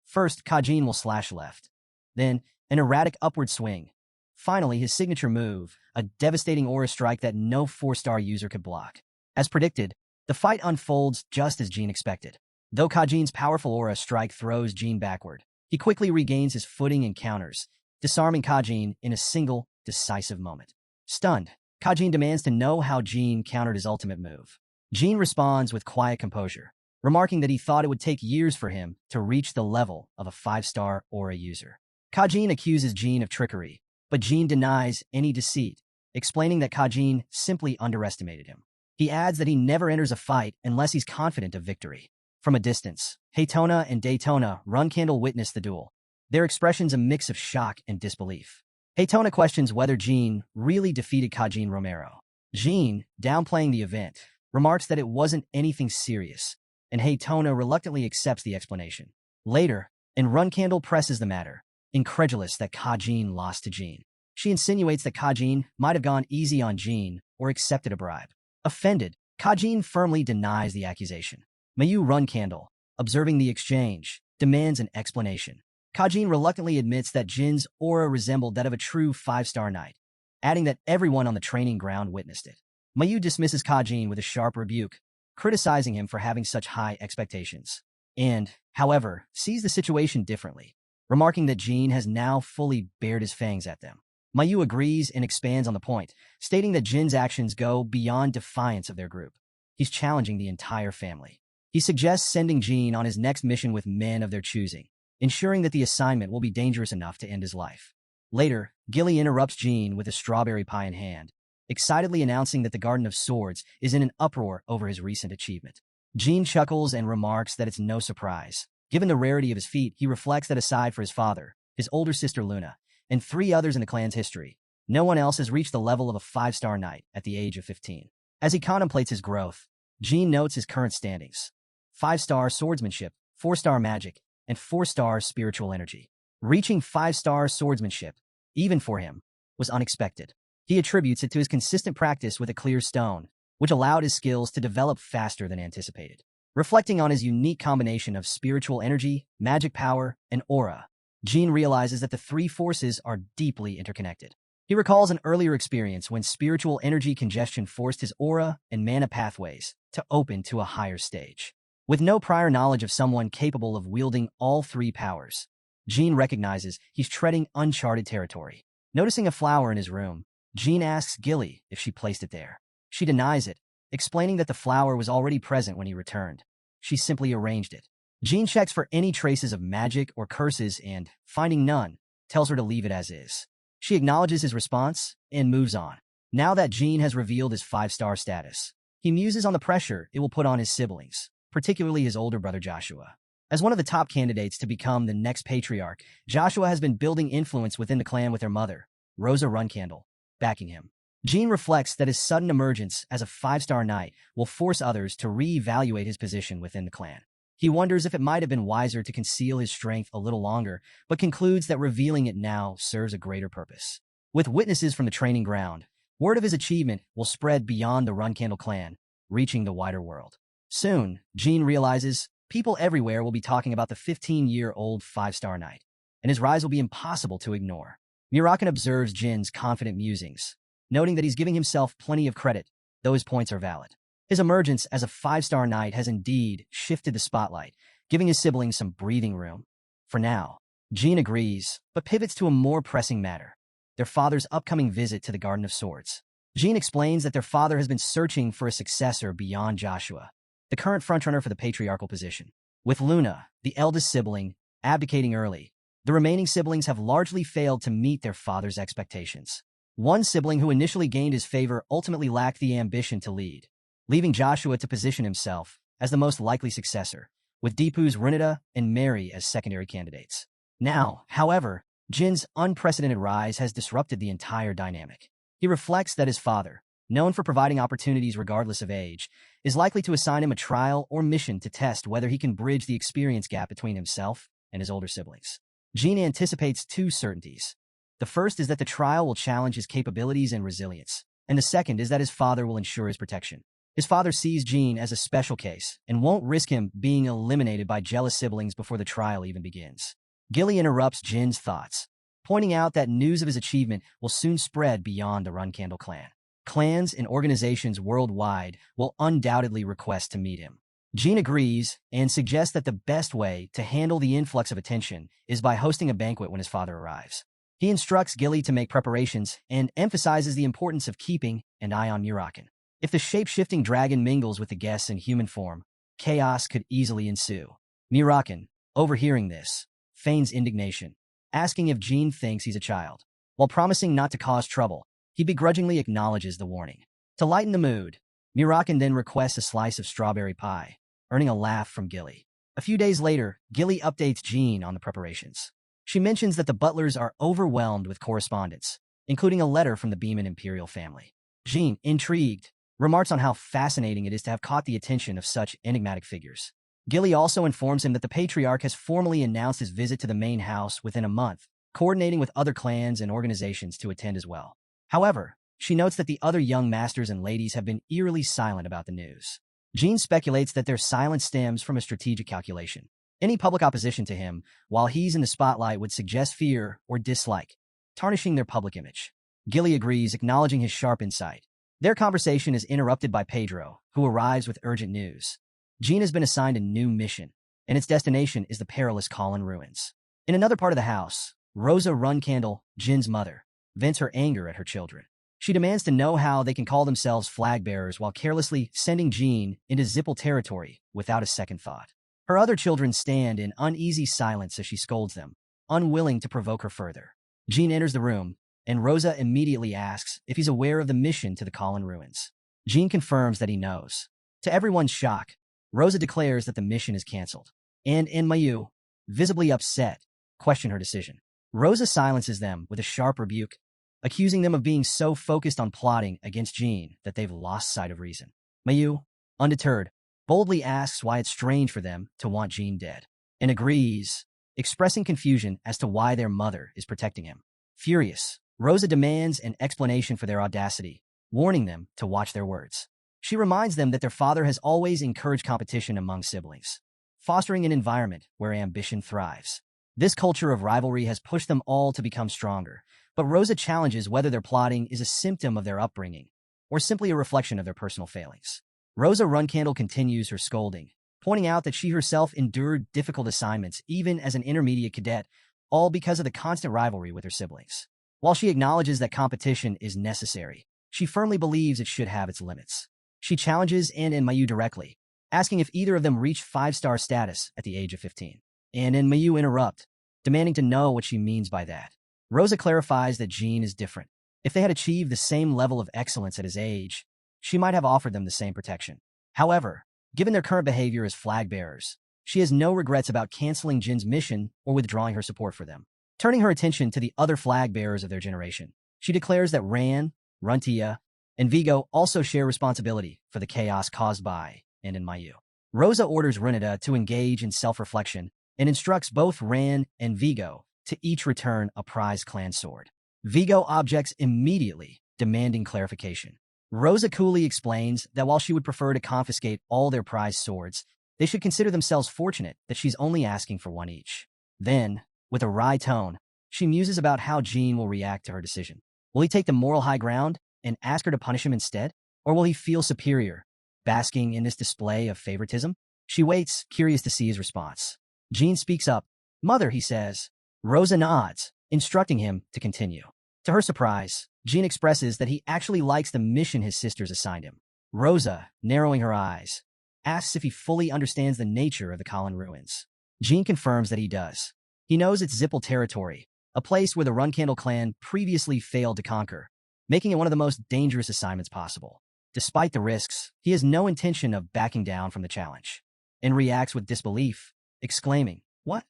first, Kajin will slash left. then an erratic upward swing. Finally, his signature move, a devastating aura strike that no 4-star user could block. As predicted, the fight unfolds just as Jin expected. Though Kajin's powerful aura strike throws Jin backward, he quickly regains his footing and counters, disarming Kajin in a single, decisive moment. Stunned, Kajin demands to know how Jin countered his ultimate move. Jin responds with quiet composure, remarking that he thought it would take years for him to reach the level of a 5-star aura user. Kajin accuses Jin of trickery, but Jin denies any deceit, explaining that Kajin simply underestimated him. He adds that he never enters a fight unless he's confident of victory. From a distance, Haytona and Daytona Runcandle witness the duel, their expressions a mix of shock and disbelief. Haytona questions whether Jin really defeated Kajin Romero. Jin, downplaying the event, remarks that it wasn't anything serious, and Haytona reluctantly accepts the explanation. Later, Runcandle presses the matter, incredulous that Kajin lost to Jin. She insinuates that Kajin might have gone easy on Jin or accepted a bribe. Offended, Kajin firmly denies the accusation. Mayu Runcandle, observing the exchange, demands an explanation. Kajin reluctantly admits that Jin's aura resembled that of a true 5-star knight, adding that everyone on the training ground witnessed it. Mayu dismisses Kajin with a sharp rebuke, criticizing him for having such high expectations. And, however, sees the situation differently, remarking that Jin has now fully bared his fangs at them. Mayu agrees and expands on the point, stating that Jin's actions go beyond defiance of their group. He's challenging the entire family. He suggests sending Jin on his next mission with men of their choosing, ensuring that the assignment will be dangerous enough to end his life. Later, Gilly interrupts Jin with a strawberry pie in hand, excitedly announcing that the Garden of Swords is in an uproar over his recent achievement. Jin chuckles and remarks that it's no surprise. Given the rarity of his feat, he reflects that aside for his father, his older sister Luna, and 3 others in the clan's history, no one else has reached the level of a 5-star knight at the age of 15. As he contemplates his growth, Jin notes his current standings: 5-star swordsmanship, 4-star magic, and 4-star spiritual energy. Reaching 5-star swordsmanship, even for him, was unexpected. He attributes it to his consistent practice with a clear stone, which allowed his skills to develop faster than anticipated. Reflecting on his unique combination of spiritual energy, magic power, and aura, Jin realizes that the 3 forces are deeply interconnected. He recalls an earlier experience when spiritual energy congestion forced his aura and mana pathways to open to a higher stage. With no prior knowledge of someone capable of wielding all 3 powers, Jin recognizes he's treading uncharted territory. Noticing a flower in his room, Jin asks Gilly if she placed it there. She denies it, explaining that the flower was already present when he returned. She simply arranged it. Jin checks for any traces of magic or curses and, finding none, tells her to leave it as is. She acknowledges his response and moves on. Now that Jin has revealed his 5-star status, he muses on the pressure it will put on his siblings, particularly his older brother Joshua. As one of the top candidates to become the next patriarch, Joshua has been building influence within the clan with their mother, Rosa Runcandle, backing him. Jin reflects that his sudden emergence as a 5-star knight will force others to re-evaluate his position within the clan. He wonders if it might have been wiser to conceal his strength a little longer, but concludes that revealing it now serves a greater purpose. With witnesses from the training ground, word of his achievement will spread beyond the Runcandle clan, reaching the wider world. Soon, Jin realizes people everywhere will be talking about the 15-year-old 5-star knight, and his rise will be impossible to ignore. Mirakin observes Jin's confident musings, noting that he's giving himself plenty of credit, though his points are valid. His emergence as a 5-star knight has indeed shifted the spotlight, giving his siblings some breathing room. For now, Jin agrees, but pivots to a more pressing matter: their father's upcoming visit to the Garden of Swords. Jin explains that their father has been searching for a successor beyond Joshua, the current frontrunner for the patriarchal position. With Luna, the eldest sibling, abdicating early, the remaining siblings have largely failed to meet their father's expectations. One sibling who initially gained his favor ultimately lacked the ambition to lead, leaving Joshua to position himself as the most likely successor, with Deepu's Runita and Mary as secondary candidates. Now, however, Jin's unprecedented rise has disrupted the entire dynamic. He reflects that his father, known for providing opportunities regardless of age, is likely to assign him a trial or mission to test whether he can bridge the experience gap between himself and his older siblings. Jin anticipates 2 certainties. The first is that the trial will challenge his capabilities and resilience, and the second is that his father will ensure his protection. His father sees Jin as a special case and won't risk him being eliminated by jealous siblings before the trial even begins. Gilly interrupts Jin's thoughts, pointing out that news of his achievement will soon spread beyond the Runcandle clan. Clans and organizations worldwide will undoubtedly request to meet him. Jin agrees and suggests that the best way to handle the influx of attention is by hosting a banquet when his father arrives. He instructs Gilly to make preparations and emphasizes the importance of keeping an eye on mirakin. If the shape-shifting dragon mingles with the guests in human form, chaos could easily ensue. Mirakin, overhearing this, feigns indignation, asking if Jin thinks he's a child. While promising not to cause trouble, he begrudgingly acknowledges the warning. To lighten the mood, Mirakin then requests a slice of strawberry pie, earning a laugh from Gilly. A few days later, Gilly updates Jin on the preparations. She mentions that the butlers are overwhelmed with correspondence, including a letter from the Beeman imperial family. Jin, intrigued, remarks on how fascinating it is to have caught the attention of such enigmatic figures. Gilly also informs him that the patriarch has formally announced his visit to the main house within a month, coordinating with other clans and organizations to attend as well. However, she notes that the other young masters and ladies have been eerily silent about the news. Jin speculates that their silence stems from a strategic calculation. Any public opposition to him, while he's in the spotlight, would suggest fear or dislike, tarnishing their public image. Gilly agrees, acknowledging his sharp insight. Their conversation is interrupted by Pedro, who arrives with urgent news. Jin has been assigned a new mission, and its destination is the perilous Colin Ruins. In another part of the house, Rosa Runcandle, Jin's mother, vents her anger at her children. She demands to know how they can call themselves flag bearers while carelessly sending Jin into Zipple territory without a second thought. Her other children stand in uneasy silence as she scolds them, unwilling to provoke her further. Jin enters the room, and Rosa immediately asks if he's aware of the mission to the Colin Ruins. Jin confirms that he knows. To everyone's shock, Rosa declares that the mission is cancelled, and Mayu, visibly upset, question her decision. Rosa silences them with a sharp rebuke, accusing them of being so focused on plotting against Jin that they've lost sight of reason. Mayu, undeterred, boldly asks why it's strange for them to want Jin dead, and agrees, expressing confusion as to why their mother is protecting him. Furious, Rosa demands an explanation for their audacity, warning them to watch their words. She reminds them that their father has always encouraged competition among siblings, fostering an environment where ambition thrives. This culture of rivalry has pushed them all to become stronger, but Rosa challenges whether their plotting is a symptom of their upbringing or simply a reflection of their personal failings. Rosa Runcandle continues her scolding, pointing out that she herself endured difficult assignments even as an intermediate cadet, all because of the constant rivalry with her siblings. While she acknowledges that competition is necessary, she firmly believes it should have its limits. She challenges Anne and Mayu directly, asking if either of them reached 5-star status at the age of 15. Anne and Mayu interrupt, demanding to know what she means by that. Rosa clarifies that Jin is different. If they had achieved the same level of excellence at his age, she might have offered them the same protection. However, given their current behavior as flag bearers, she has no regrets about canceling Jin's mission or withdrawing her support for them. Turning her attention to the other flag bearers of their generation, she declares that Ran, Runtia, and Vigo also share responsibility for the chaos caused by Anne and Mayu. Rosa orders Runita to engage in self-reflection and instructs both Ran and Vigo to each return a prized clan sword. Vigo objects immediately, demanding clarification. Rosa coolly explains that while she would prefer to confiscate all their prized swords, they should consider themselves fortunate that she's only asking for one each. Then, with a wry tone, she muses about how Jin will react to her decision. Will he take the moral high ground and ask her to punish him instead? Or will he feel superior, basking in this display of favoritism? She waits, curious to see his response. Jin speaks up. "Mother," he says. Rosa nods, instructing him to continue. To her surprise, Jin expresses that he actually likes the mission his sisters assigned him. Rosa, narrowing her eyes, asks if he fully understands the nature of the Colin Ruins. Jin confirms that he does. He knows it's Zipple territory, a place where the Runcandle clan previously failed to conquer, making it one of the most dangerous assignments possible. Despite the risks, he has no intention of backing down from the challenge, and reacts with disbelief, exclaiming, "What?"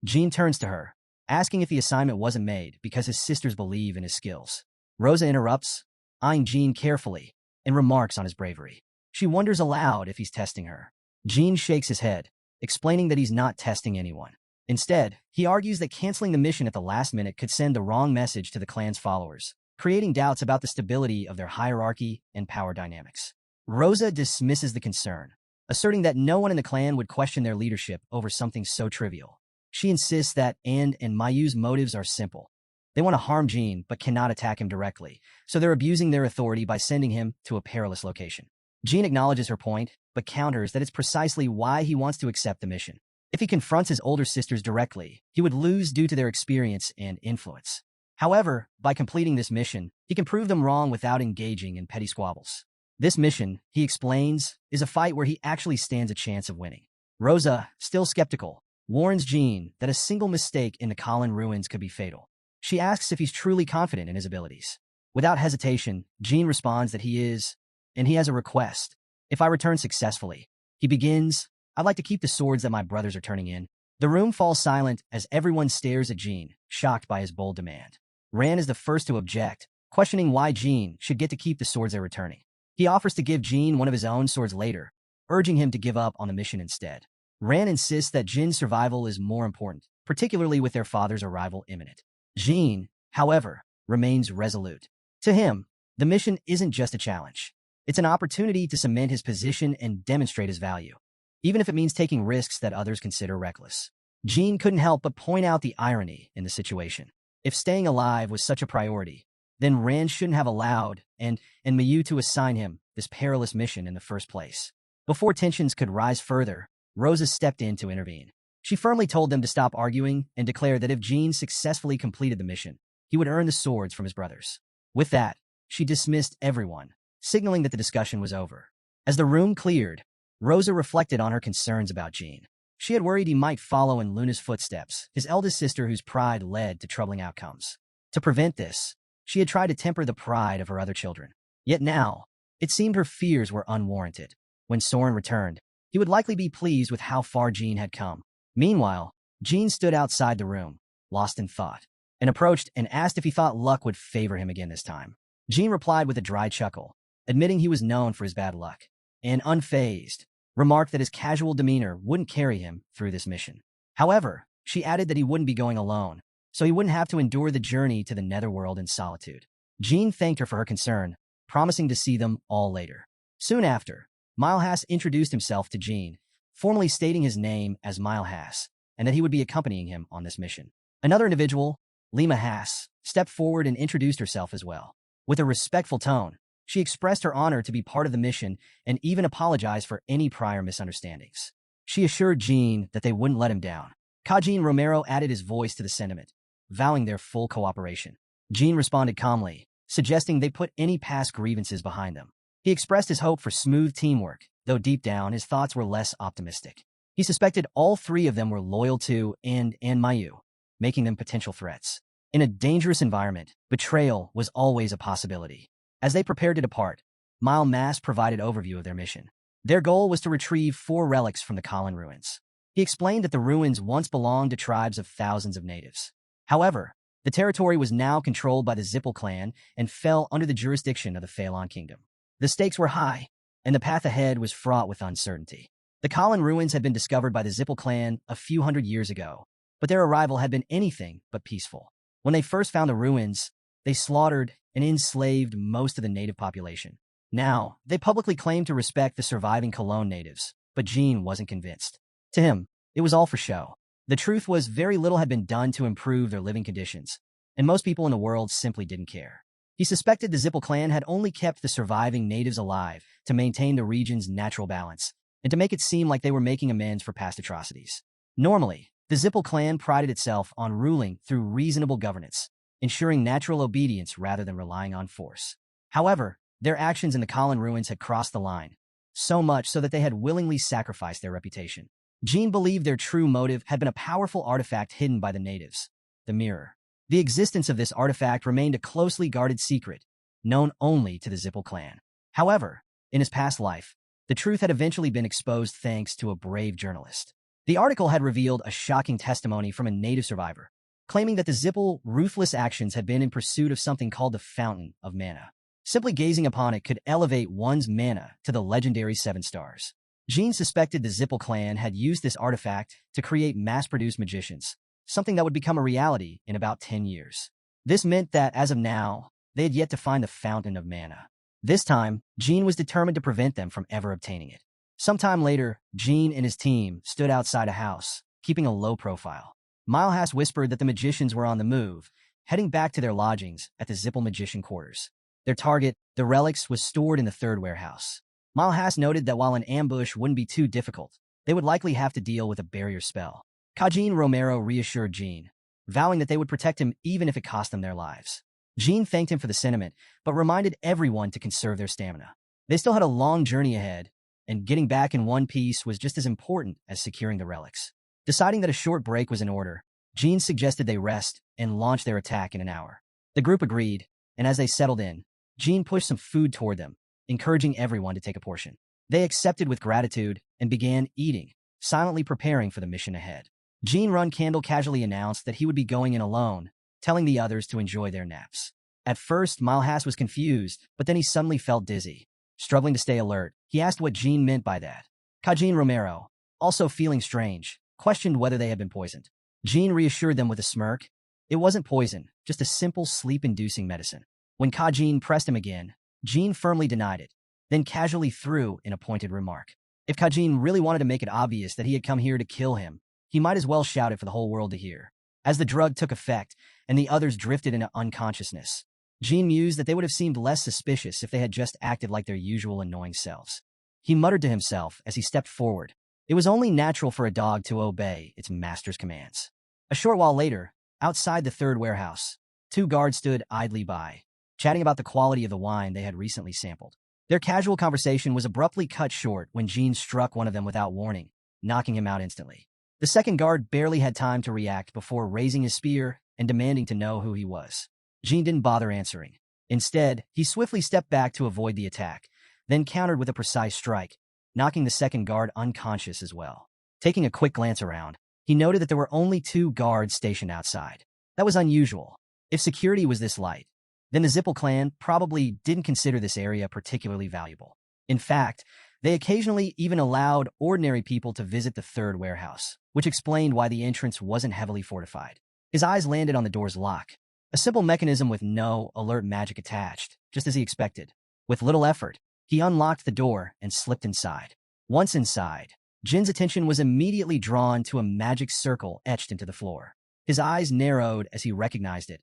Jin turns to her, asking if the assignment wasn't made because his sisters believe in his skills. Rosa interrupts, eyeing Jin carefully, and remarks on his bravery. She wonders aloud if he's testing her. Jin shakes his head, explaining that he's not testing anyone. Instead, he argues that canceling the mission at the last minute could send the wrong message to the clan's followers, creating doubts about the stability of their hierarchy and power dynamics. Rosa dismisses the concern, asserting that no one in the clan would question their leadership over something so trivial. She insists that and Mayu's motives are simple. They want to harm Jean, but cannot attack him directly, so they're abusing their authority by sending him to a perilous location. Jean acknowledges her point, but counters that it's precisely why he wants to accept the mission. If he confronts his older sisters directly, he would lose due to their experience and influence. However, by completing this mission, he can prove them wrong without engaging in petty squabbles. This mission, he explains, is a fight where he actually stands a chance of winning. Rosa, still skeptical, warns Jean that a single mistake in the Colin ruins could be fatal. She asks if he's truly confident in his abilities. Without hesitation, Jean responds that he is, and he has a request. If I return successfully, he begins, I'd like to keep the swords that my brothers are turning in. The room falls silent as everyone stares at Jean, shocked by his bold demand. Ran is the first to object, questioning why Jean should get to keep the swords they're returning. He offers to give Jean one of his own swords later, urging him to give up on the mission instead. Ran insists that Jin's survival is more important, particularly with their father's arrival imminent. Jean, however, remains resolute. To him, the mission isn't just a challenge. It's an opportunity to cement his position and demonstrate his value, even if it means taking risks that others consider reckless. Jean couldn't help but point out the irony in the situation. If staying alive was such a priority, then Rand shouldn't have allowed and Mayu to assign him this perilous mission in the first place. Before tensions could rise further, Rosa stepped in to intervene. She firmly told them to stop arguing and declared that if Jean successfully completed the mission, he would earn the swords from his brothers. With that, she dismissed everyone, signaling that the discussion was over. As the room cleared, Rosa reflected on her concerns about Jean. She had worried he might follow in Luna's footsteps, his eldest sister whose pride led to troubling outcomes. To prevent this, she had tried to temper the pride of her other children. Yet now, it seemed her fears were unwarranted. When Soren returned, he would likely be pleased with how far Jean had come. Meanwhile, Jean stood outside the room, lost in thought, and approached and asked if he thought luck would favor him again this time. Jean replied with a dry chuckle, admitting he was known for his bad luck, and unfazed, remarked that his casual demeanor wouldn't carry him through this mission. However, she added that he wouldn't be going alone, so he wouldn't have to endure the journey to the netherworld in solitude. Jean thanked her for her concern, promising to see them all later. Soon after, Milhass introduced himself to Jean, formally stating his name as Milhass, and that he would be accompanying him on this mission. Another individual, Lima Hass, stepped forward and introduced herself as well. With a respectful tone, she expressed her honor to be part of the mission and even apologized for any prior misunderstandings. She assured Jean that they wouldn't let him down. Kajin Romero added his voice to the sentiment, vowing their full cooperation. Jean responded calmly, suggesting they put any past grievances behind them. He expressed his hope for smooth teamwork, though deep down his thoughts were less optimistic. He suspected all three of them were loyal to and Mayu, making them potential threats. In a dangerous environment, betrayal was always a possibility. As they prepared to depart, Mass provided overview of their mission. Their goal was to retrieve 4 relics from the Colin ruins. He explained that the ruins once belonged to tribes of thousands of natives. However, the territory was now controlled by the Zipple clan and fell under the jurisdiction of the Phelan kingdom. The stakes were high, and the path ahead was fraught with uncertainty. The Colin ruins had been discovered by the Zipple clan a few hundred years ago, but their arrival had been anything but peaceful. When they first found the ruins, they slaughtered and enslaved most of the native population. Now, they publicly claimed to respect the surviving Cologne natives, but Jean wasn't convinced. To him, it was all for show. The truth was very little had been done to improve their living conditions, and most people in the world simply didn't care. He suspected the Zipple clan had only kept the surviving natives alive to maintain the region's natural balance, and to make it seem like they were making amends for past atrocities. Normally, the Zipple clan prided itself on ruling through reasonable governance, ensuring natural obedience rather than relying on force. However, their actions in the Colin ruins had crossed the line, so much so that they had willingly sacrificed their reputation. Jean believed their true motive had been a powerful artifact hidden by the natives, the mirror. The existence of this artifact remained a closely guarded secret, known only to the Zipple clan. However, in his past life, the truth had eventually been exposed thanks to a brave journalist. The article had revealed a shocking testimony from a native survivor, claiming that the Zipple ruthless actions had been in pursuit of something called the Fountain of Mana. Simply gazing upon it could elevate one's mana to the legendary 7 stars. Jean suspected the Zipple clan had used this artifact to create mass-produced magicians, something that would become a reality in about 10 years. This meant that, as of now, they had yet to find the Fountain of Mana. This time, Jean was determined to prevent them from ever obtaining it. Sometime later, Jean and his team stood outside a house, keeping a low profile. Milehas whispered that the magicians were on the move, heading back to their lodgings at the Zipple magician quarters. Their target, the relics, was stored in the third warehouse. Milehas noted that while an ambush wouldn't be too difficult, they would likely have to deal with a barrier spell. Kajin Romero reassured Jean, vowing that they would protect him even if it cost them their lives. Jean thanked him for the sentiment, but reminded everyone to conserve their stamina. They still had a long journey ahead, and getting back in one piece was just as important as securing the relics. Deciding that a short break was in order, Jean suggested they rest and launch their attack in an hour. The group agreed, and as they settled in, Jean pushed some food toward them, encouraging everyone to take a portion. They accepted with gratitude and began eating, silently preparing for the mission ahead. Jean Runcandle casually announced that he would be going in alone, telling the others to enjoy their naps. At first, Milehas was confused, but then he suddenly felt dizzy. Struggling to stay alert, he asked what Jean meant by that. Kajin Romero, also feeling strange, questioned whether they had been poisoned. Jean reassured them with a smirk. It wasn't poison, just a simple sleep-inducing medicine. When Kajin pressed him again, Jean firmly denied it, then casually threw in a pointed remark. If Kajin really wanted to make it obvious that he had come here to kill him, he might as well shout it for the whole world to hear. As the drug took effect and the others drifted into unconsciousness, Jean mused that they would have seemed less suspicious if they had just acted like their usual annoying selves. He muttered to himself as he stepped forward. It was only natural for a dog to obey its master's commands. A short while later, outside the third warehouse, two guards stood idly by, chatting about the quality of the wine they had recently sampled. Their casual conversation was abruptly cut short when Jean struck one of them without warning, knocking him out instantly. The second guard barely had time to react before raising his spear and demanding to know who he was. Jean didn't bother answering. Instead, he swiftly stepped back to avoid the attack, then countered with a precise strike, knocking the second guard unconscious as well. Taking a quick glance around, he noted that there were only two guards stationed outside. That was unusual. If security was this light, then the Zipple clan probably didn't consider this area particularly valuable. In fact, they occasionally even allowed ordinary people to visit the third warehouse, which explained why the entrance wasn't heavily fortified. His eyes landed on the door's lock, a simple mechanism with no alert magic attached, just as he expected. With little effort, he unlocked the door and slipped inside. Once inside, Jin's attention was immediately drawn to a magic circle etched into the floor. His eyes narrowed as he recognized it,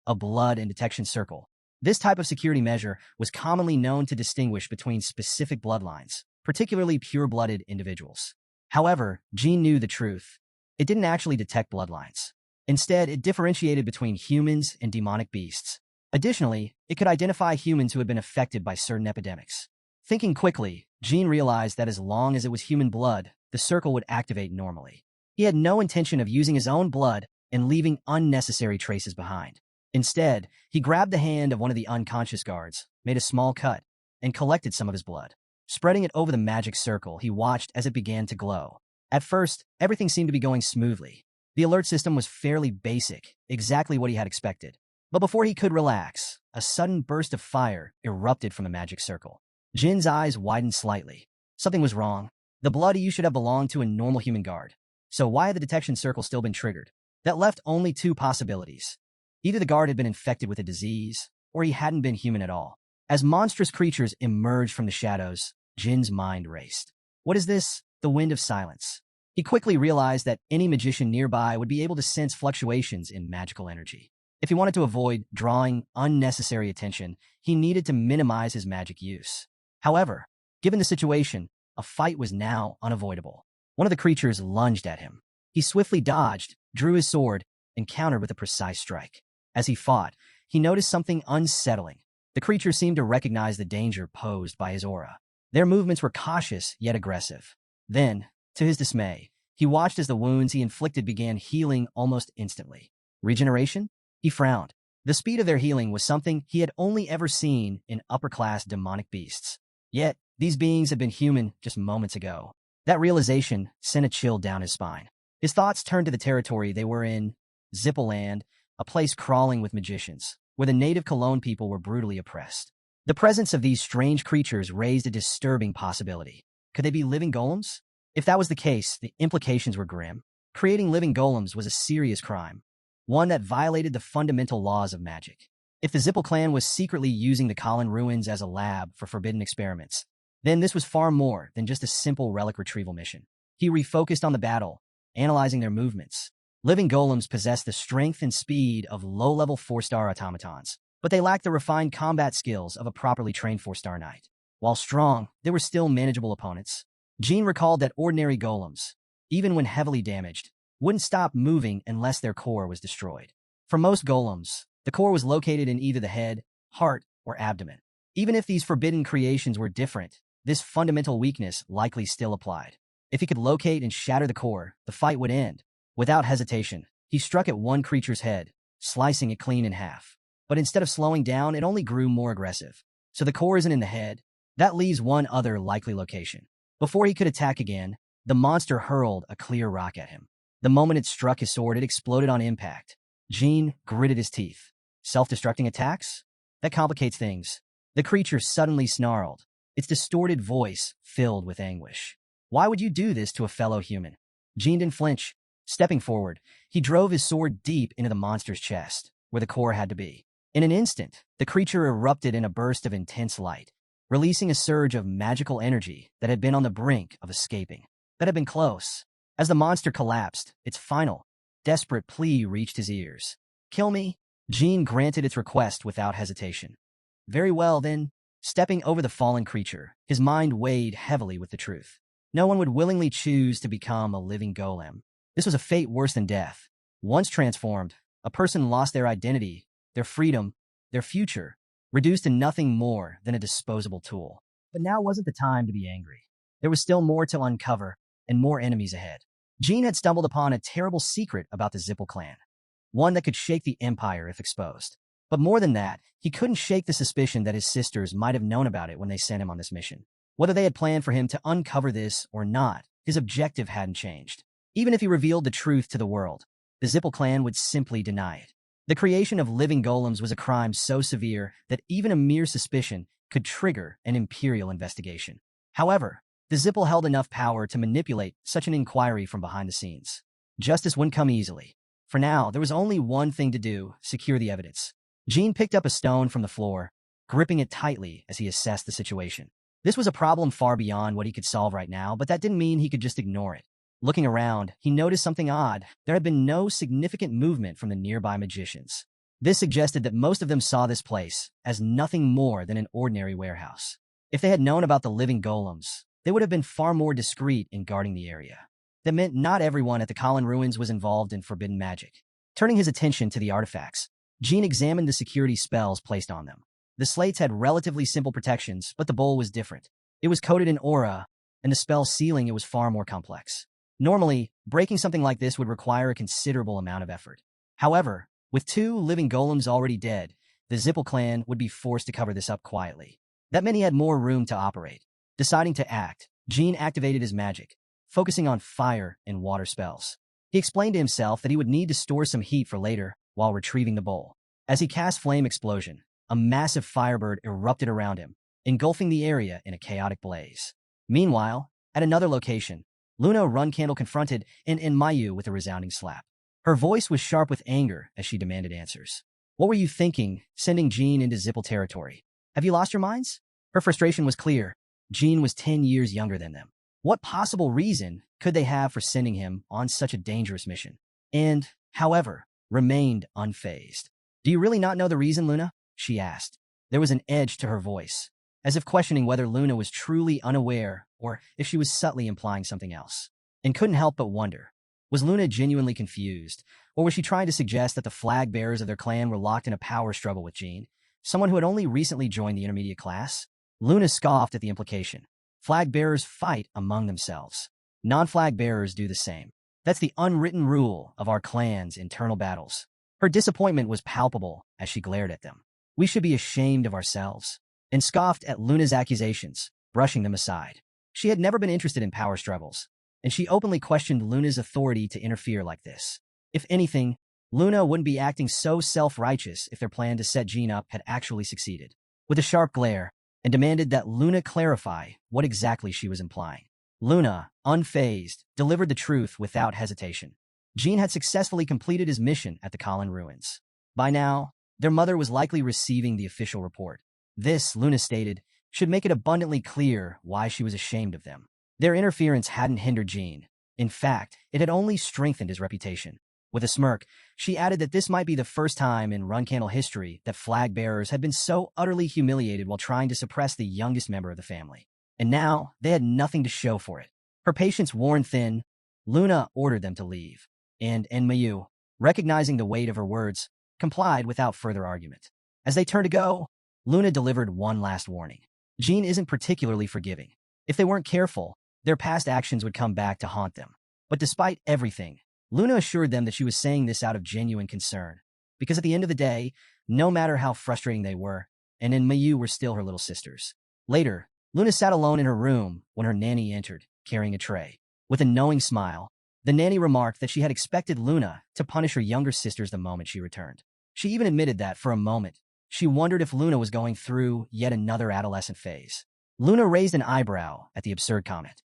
a blood and detection circle. This type of security measure was commonly known to distinguish between specific bloodlines, particularly pure-blooded individuals. However, Jin knew the truth. It didn't actually detect bloodlines. Instead, it differentiated between humans and demonic beasts. Additionally, it could identify humans who had been affected by certain epidemics. Thinking quickly, Jean realized that as long as it was human blood, the circle would activate normally. He had no intention of using his own blood and leaving unnecessary traces behind. Instead, he grabbed the hand of one of the unconscious guards, made a small cut, and collected some of his blood. Spreading it over the magic circle, he watched as it began to glow. At first, everything seemed to be going smoothly. The alert system was fairly basic, exactly what he had expected. But before he could relax, a sudden burst of fire erupted from the magic circle. Jin's eyes widened slightly. Something was wrong. The blood he should have belonged to a normal human guard. So why had the detection circle still been triggered? That left only two possibilities. Either the guard had been infected with a disease, or he hadn't been human at all. As monstrous creatures emerged from the shadows, Jin's mind raced. What is this? The wind of silence. He quickly realized that any magician nearby would be able to sense fluctuations in magical energy. If he wanted to avoid drawing unnecessary attention, he needed to minimize his magic use. However, given the situation, a fight was now unavoidable. One of the creatures lunged at him. He swiftly dodged, drew his sword, and countered with a precise strike. As he fought, he noticed something unsettling. The creature seemed to recognize the danger posed by his aura. Their movements were cautious yet aggressive. Then, to his dismay, he watched as the wounds he inflicted began healing almost instantly. Regeneration? He frowned. The speed of their healing was something he had only ever seen in upper-class demonic beasts. Yet, these beings had been human just moments ago. That realization sent a chill down his spine. His thoughts turned to the territory they were in, Zipple land, a place crawling with magicians, where the native Cologne people were brutally oppressed. The presence of these strange creatures raised a disturbing possibility. Could they be living golems? If that was the case, the implications were grim. Creating living golems was a serious crime, one that violated the fundamental laws of magic. If the Zipple clan was secretly using the Colin ruins as a lab for forbidden experiments, then this was far more than just a simple relic retrieval mission. He refocused on the battle, analyzing their movements. Living golems possess the strength and speed of low-level 4-star automatons, but they lack the refined combat skills of a properly trained 4-star knight. While strong, they were still manageable opponents. Jean recalled that ordinary golems, even when heavily damaged, wouldn't stop moving unless their core was destroyed. For most golems, the core was located in either the head, heart, or abdomen. Even if these forbidden creations were different, this fundamental weakness likely still applied. If he could locate and shatter the core, the fight would end. Without hesitation, he struck at one creature's head, slicing it clean in half. But instead of slowing down, it only grew more aggressive. So the core isn't in the head. That leaves one other likely location. Before he could attack again, the monster hurled a clear rock at him. The moment it struck his sword, it exploded on impact. Jean gritted his teeth. Self-destructing attacks? That complicates things. The creature suddenly snarled, its distorted voice filled with anguish. Why would you do this to a fellow human? Jean didn't flinch. Stepping forward, he drove his sword deep into the monster's chest, where the core had to be. In an instant, the creature erupted in a burst of intense light, releasing a surge of magical energy that had been on the brink of escaping. That had been close. As the monster collapsed, its final, desperate plea reached his ears. Kill me? Jean granted its request without hesitation. Very well, then. Stepping over the fallen creature, his mind weighed heavily with the truth. No one would willingly choose to become a living golem. This was a fate worse than death. Once transformed, a person lost their identity, their freedom, their future, reduced to nothing more than a disposable tool. But now wasn't the time to be angry. There was still more to uncover and more enemies ahead. Jean had stumbled upon a terrible secret about the Zipple clan, one that could shake the empire if exposed. But more than that, he couldn't shake the suspicion that his sisters might have known about it when they sent him on this mission. Whether they had planned for him to uncover this or not, his objective hadn't changed. Even if he revealed the truth to the world, the Zipple clan would simply deny it. The creation of living golems was a crime so severe that even a mere suspicion could trigger an imperial investigation. However, the Zipple held enough power to manipulate such an inquiry from behind the scenes. Justice wouldn't come easily. For now, there was only one thing to do: secure the evidence. Jean picked up a stone from the floor, gripping it tightly as he assessed the situation. This was a problem far beyond what he could solve right now, but that didn't mean he could just ignore it. Looking around, he noticed something odd. There had been no significant movement from the nearby magicians. This suggested that most of them saw this place as nothing more than an ordinary warehouse. If they had known about the living golems, they would have been far more discreet in guarding the area. That meant not everyone at the Colin Ruins was involved in forbidden magic. Turning his attention to the artifacts, Jean examined the security spells placed on them. The slates had relatively simple protections, but the bowl was different. It was coated in aura, and the spell sealing it was far more complex. Normally, breaking something like this would require a considerable amount of effort. However, with 2 living golems already dead, the Zipple clan would be forced to cover this up quietly. That meant he had more room to operate. Deciding to act, Jean activated his magic, focusing on fire and water spells. He explained to himself that he would need to store some heat for later while retrieving the bowl. As he cast Flame Explosion, a massive firebird erupted around him, engulfing the area in a chaotic blaze. Meanwhile, at another location, Luna Runcandle confronted Mayu with a resounding slap. Her voice was sharp with anger as she demanded answers. What were you thinking, sending Jean into Zipple territory? Have you lost your minds? Her frustration was clear. Jean was 10 years younger than them. What possible reason could they have for sending him on such a dangerous mission? And, however, remained unfazed. Do you really not know the reason, Luna? She asked. There was an edge to her voice, as if questioning whether Luna was truly unaware or if she was subtly implying something else. And couldn't help but wonder, was Luna genuinely confused, or was she trying to suggest that the flag bearers of their clan were locked in a power struggle with Jean, someone who had only recently joined the intermediate class? Luna scoffed at the implication. Flag bearers fight among themselves. Non-flag bearers do the same. That's the unwritten rule of our clan's internal battles. Her disappointment was palpable as she glared at them. We should be ashamed of ourselves, and scoffed at Luna's accusations, brushing them aside. She had never been interested in power struggles, and she openly questioned Luna's authority to interfere like this. If anything, Luna wouldn't be acting so self-righteous if their plan to set Jean up had actually succeeded. With a sharp glare, and demanded that Luna clarify what exactly she was implying. Luna, unfazed, delivered the truth without hesitation. Jean had successfully completed his mission at the Colin Ruins. By now, their mother was likely receiving the official report. This, Luna stated, should make it abundantly clear why she was ashamed of them. Their interference hadn't hindered Jean. In fact, it had only strengthened his reputation. With a smirk, she added that this might be the first time in Runcandle history that flag bearers had been so utterly humiliated while trying to suppress the youngest member of the family. And now, they had nothing to show for it. Her patience worn thin, Luna ordered them to leave. And Mayu, recognizing the weight of her words, complied without further argument. As they turned to go, Luna delivered one last warning. Jean isn't particularly forgiving. If they weren't careful, their past actions would come back to haunt them. But despite everything, Luna assured them that she was saying this out of genuine concern. Because at the end of the day, no matter how frustrating they were, and Mayu were still her little sisters. Later, Luna sat alone in her room when her nanny entered, carrying a tray. With a knowing smile, the nanny remarked that she had expected Luna to punish her younger sisters the moment she returned. She even admitted that, for a moment, she wondered if Luna was going through yet another adolescent phase. Luna raised an eyebrow at the absurd comment.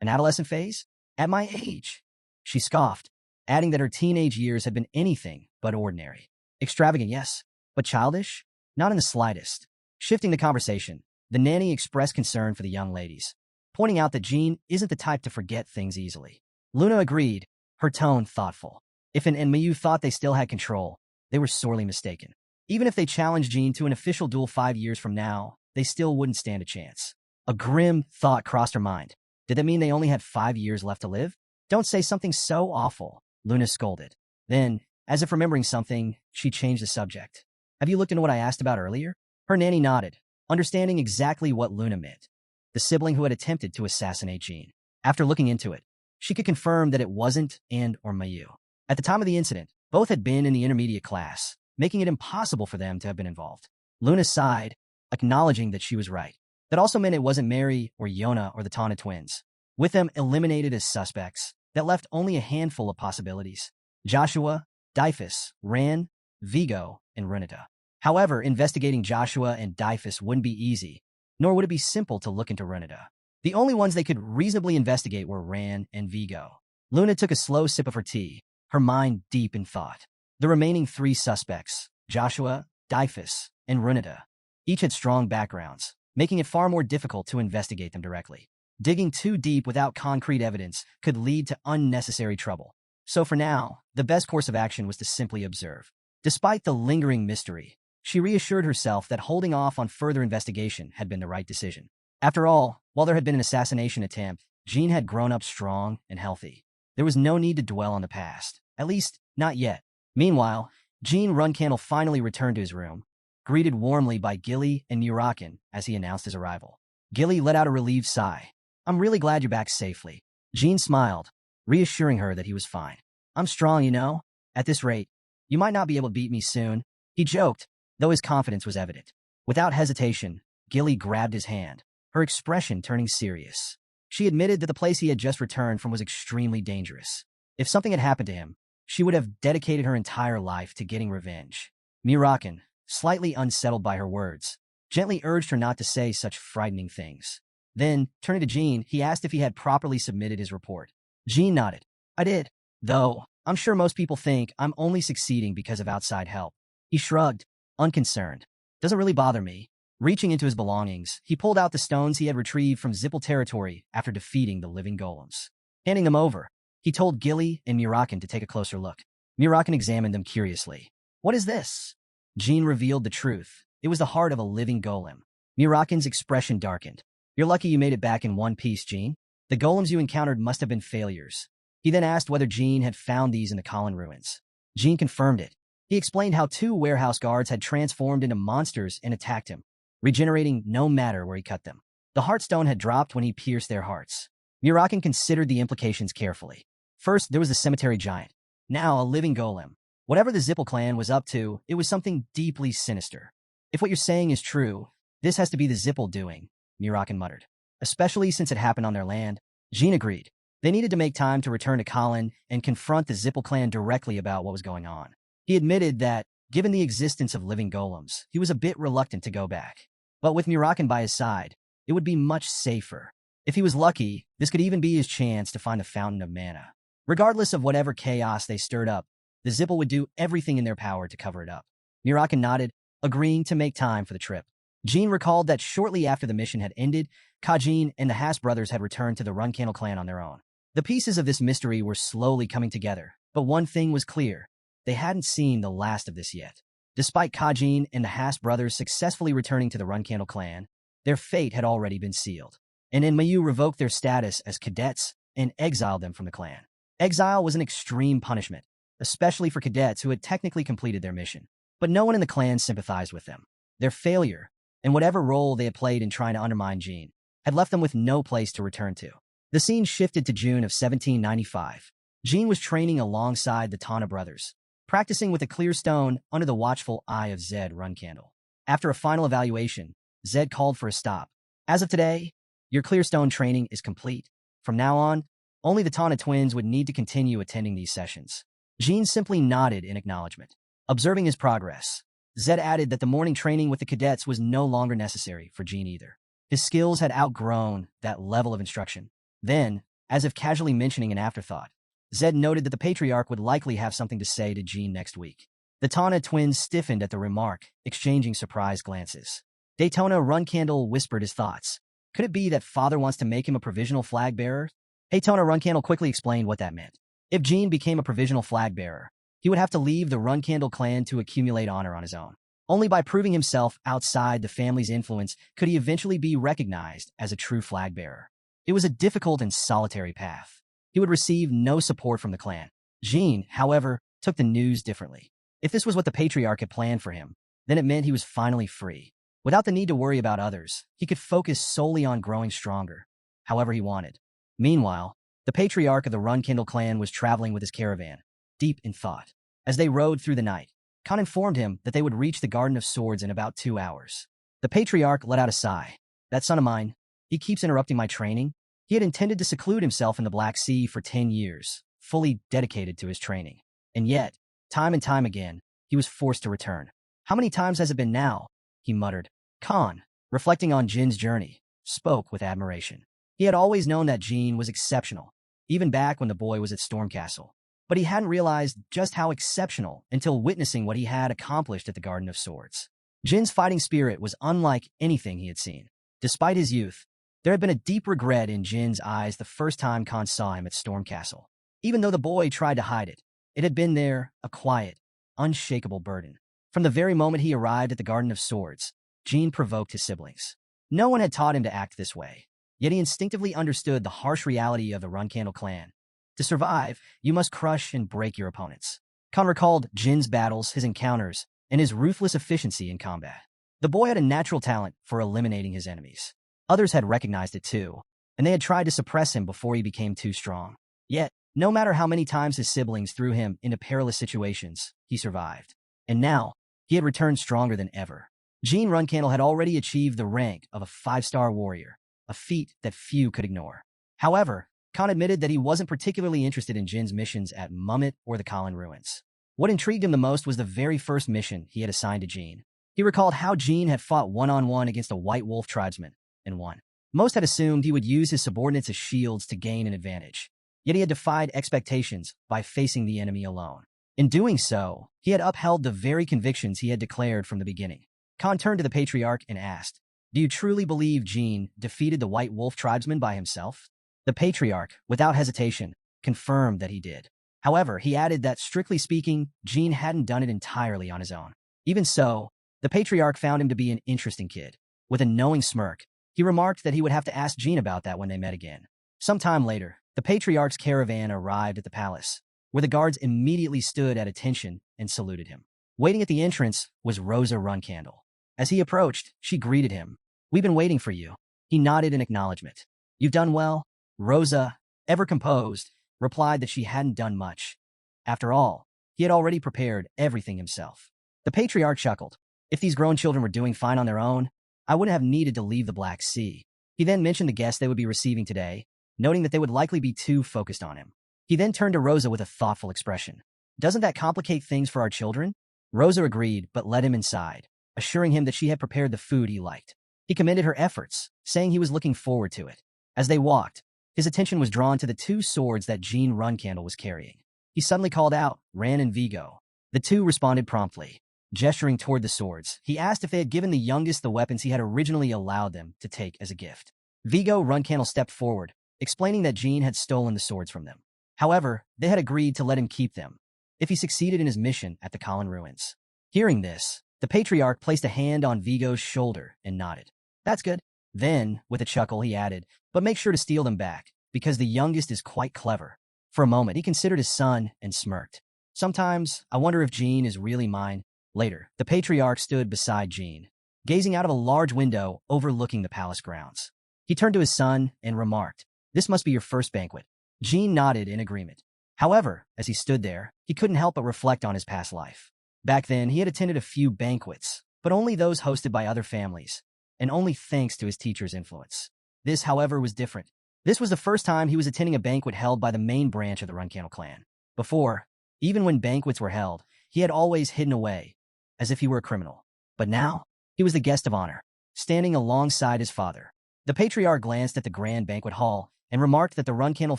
An adolescent phase? At my age? She scoffed, adding that her teenage years had been anything but ordinary. Extravagant, yes, but childish? Not in the slightest. Shifting the conversation, the nanny expressed concern for the young ladies, pointing out that Jean isn't the type to forget things easily. Luna agreed, her tone thoughtful. If Mayu thought they still had control, they were sorely mistaken. Even if they challenged Jean to an official duel 5 years from now, they still wouldn't stand a chance. A grim thought crossed her mind. Did that mean they only had 5 years left to live? Don't say something so awful, Luna scolded. Then, as if remembering something, she changed the subject. Have you looked into what I asked about earlier? Her nanny nodded, understanding exactly what Luna meant. The sibling who had attempted to assassinate Jean. After looking into it, she could confirm that it wasn't or Mayu. At the time of the incident, both had been in the intermediate class, making it impossible for them to have been involved. Luna sighed, acknowledging that she was right. That also meant it wasn't Mary or Yona or the Tana twins. With them eliminated as suspects, that left only a handful of possibilities. Joshua, Dyfus, Ran, Vigo, and Renata. However, investigating Joshua and Dyfus wouldn't be easy, nor would it be simple to look into Renata. The only ones they could reasonably investigate were Ran and Vigo. Luna took a slow sip of her tea, her mind deep in thought. The remaining 3 suspects, Joshua, Dyfus, and Renata, each had strong backgrounds, making it far more difficult to investigate them directly. Digging too deep without concrete evidence could lead to unnecessary trouble. So for now, the best course of action was to simply observe. Despite the lingering mystery, she reassured herself that holding off on further investigation had been the right decision. After all, while there had been an assassination attempt, Jean had grown up strong and healthy. There was no need to dwell on the past, at least not yet. Meanwhile, Jean Runcandle finally returned to his room, greeted warmly by Gilly and mirakin as he announced his arrival. Gilly let out a relieved sigh. I'm really glad you're back safely. Jean smiled, reassuring her that he was fine. I'm strong, you know. At this rate, you might not be able to beat me soon. He joked, though his confidence was evident. Without hesitation, Gilly grabbed his hand, her expression turning serious. She admitted that the place he had just returned from was extremely dangerous. If something had happened to him, she would have dedicated her entire life to getting revenge. Mirakin, slightly unsettled by her words, gently urged her not to say such frightening things. Then, turning to Jean, he asked if he had properly submitted his report. Jean nodded. I did, though I'm sure most people think I'm only succeeding because of outside help. He shrugged, unconcerned. Doesn't really bother me. Reaching into his belongings, he pulled out the stones he had retrieved from Zipple territory after defeating the living golems. Handing them over, he told Gilly and Mirakin to take a closer look. Mirakin examined them curiously. What is this? Jean revealed the truth. It was the heart of a living golem. Mirakin's expression darkened. You're lucky you made it back in one piece, Jean. The golems you encountered must have been failures. He then asked whether Jean had found these in the Colin ruins. Jean confirmed it. He explained how 2 warehouse guards had transformed into monsters and attacked him, regenerating no matter where he cut them. The Heartstone had dropped when he pierced their hearts. Mirakin considered the implications carefully. First, there was the cemetery giant. Now, a living golem. Whatever the Zipple clan was up to, it was something deeply sinister. If what you're saying is true, this has to be the Zipple doing, Mirakin muttered. Especially since it happened on their land. Jean agreed. They needed to make time to return to Colin and confront the Zipple clan directly about what was going on. He admitted that, given the existence of living golems, he was a bit reluctant to go back. But with Mirakin by his side, it would be much safer. If he was lucky, this could even be his chance to find the fountain of mana. Regardless of whatever chaos they stirred up, the Zipple would do everything in their power to cover it up. Mirakin nodded, agreeing to make time for the trip. Jean recalled that shortly after the mission had ended, Kajin and the Haas brothers had returned to the Runcandle clan on their own. The pieces of this mystery were slowly coming together, But one thing was clear. They hadn't seen the last of this yet. Despite Kajin and the Haas brothers successfully returning to the Runcandle clan, their fate had already been sealed. And Mayu revoked their status as cadets and exiled them from the clan. Exile was an extreme punishment, especially for cadets who had technically completed their mission. But no one in the clan sympathized with them. Their failure, and whatever role they had played in trying to undermine Jean, had left them with no place to return to. The scene shifted to June of 1795. Jean was training alongside the Tana brothers, practicing with a clear stone under the watchful eye of Zed Runcandle. After a final evaluation, Zed called for a stop. As of today, your clear stone training is complete. From now on, only the Tana twins would need to continue attending these sessions. Jean simply nodded in acknowledgement. Observing his progress, Zed added that the morning training with the cadets was no longer necessary for Jean either. His skills had outgrown that level of instruction. Then, as if casually mentioning an afterthought, Zed noted that the patriarch would likely have something to say to Jean next week. The Tana twins stiffened at the remark, exchanging surprised glances. Daytona Runcandle whispered his thoughts. Could it be that father wants to make him a provisional flag bearer? Daytona Runcandle quickly explained what that meant. If Jean became a provisional flag bearer, he would have to leave the Runcandle clan to accumulate honor on his own. Only by proving himself outside the family's influence could he eventually be recognized as a true flag bearer. It was a difficult and solitary path. He would receive no support from the clan. Jean, however, took the news differently. If this was what the patriarch had planned for him, then it meant he was finally free. Without the need to worry about others, he could focus solely on growing stronger, however he wanted. Meanwhile, the patriarch of the Runcandle clan was traveling with his caravan, deep in thought. As they rode through the night, Khan informed him that they would reach the Garden of Swords in about 2 hours. The patriarch let out a sigh. That son of mine, he keeps interrupting my training. He had intended to seclude himself in the Black Sea for 10 years, fully dedicated to his training. And yet, time and time again, he was forced to return. How many times has it been now? He muttered. Khan, reflecting on Jin's journey, spoke with admiration. He had always known that Jin was exceptional, even back when the boy was at Stormcastle. But he hadn't realized just how exceptional until witnessing what he had accomplished at the Garden of Swords. Jin's fighting spirit was unlike anything he had seen. Despite his youth, there had been a deep regret in Jin's eyes the first time Khan saw him at Stormcastle. Even though the boy tried to hide it, it had been there, a quiet, unshakable burden. From the very moment he arrived at the Garden of Swords, Jin provoked his siblings. No one had taught him to act this way, yet he instinctively understood the harsh reality of the Runcandle clan. To survive, you must crush and break your opponents. Khan recalled Jin's battles, his encounters, and his ruthless efficiency in combat. The boy had a natural talent for eliminating his enemies. Others had recognized it too, and they had tried to suppress him before he became too strong. Yet, no matter how many times his siblings threw him into perilous situations, he survived. And now, he had returned stronger than ever. Jin Runcandle had already achieved the rank of a 5-star warrior, a feat that few could ignore. However, Khan admitted that he wasn't particularly interested in Jin's missions at Mummet or the Kalin Ruins. What intrigued him the most was the very first mission he had assigned to Jin. He recalled how Jin had fought one-on-one against a White Wolf tribesman and won. Most had assumed he would use his subordinates as shields to gain an advantage. Yet he had defied expectations by facing the enemy alone. In doing so, he had upheld the very convictions he had declared from the beginning. Khan turned to the patriarch and asked, "Do you truly believe Jin defeated the White Wolf tribesman by himself?" The patriarch, without hesitation, confirmed that he did. However, he added that, strictly speaking, Jin hadn't done it entirely on his own. Even so, the patriarch found him to be an interesting kid. With a knowing smirk, he remarked that he would have to ask Jin about that when they met again. Some time later, the patriarch's caravan arrived at the palace, where the guards immediately stood at attention and saluted him. Waiting at the entrance was Rosa Runcandle. As he approached, she greeted him. "We've been waiting for you." He nodded in acknowledgement. "You've done well." Rosa, ever composed, replied that she hadn't done much. After all, he had already prepared everything himself. The patriarch chuckled. "If these grown children were doing fine on their own, I wouldn't have needed to leave the Black Sea." He then mentioned the guests they would be receiving today, noting that they would likely be too focused on him. He then turned to Rosa with a thoughtful expression. "Doesn't that complicate things for our children?" Rosa agreed, but led him inside, assuring him that she had prepared the food he liked. He commended her efforts, saying he was looking forward to it. As they walked, his attention was drawn to the 2 swords that Jin Runcandle was carrying. He suddenly called out, "Ran and Vigo." The 2 responded promptly. Gesturing toward the swords, he asked if they had given the youngest the weapons he had originally allowed them to take as a gift. Vigo Runcandle stepped forward, explaining that Jin had stolen the swords from them. However, they had agreed to let him keep them if he succeeded in his mission at the Colin ruins. Hearing this, the patriarch placed a hand on Vigo's shoulder and nodded. That's good. Then, with a chuckle, he added, but make sure to steal them back, because the youngest is quite clever. For a moment, he considered his son and smirked. Sometimes, I wonder if Jean is really mine. Later, the patriarch stood beside Jean, gazing out of a large window overlooking the palace grounds. He turned to his son and remarked, this must be your first banquet. Jean nodded in agreement. However, as he stood there, he couldn't help but reflect on his past life. Back then, he had attended a few banquets, but only those hosted by other families, and only thanks to his teacher's influence. This, however, was different. This was the first time he was attending a banquet held by the main branch of the Runcandle clan. Before, even when banquets were held, he had always hidden away, as if he were a criminal. But now, he was the guest of honor, standing alongside his father. The patriarch glanced at the grand banquet hall and remarked that the Runcandle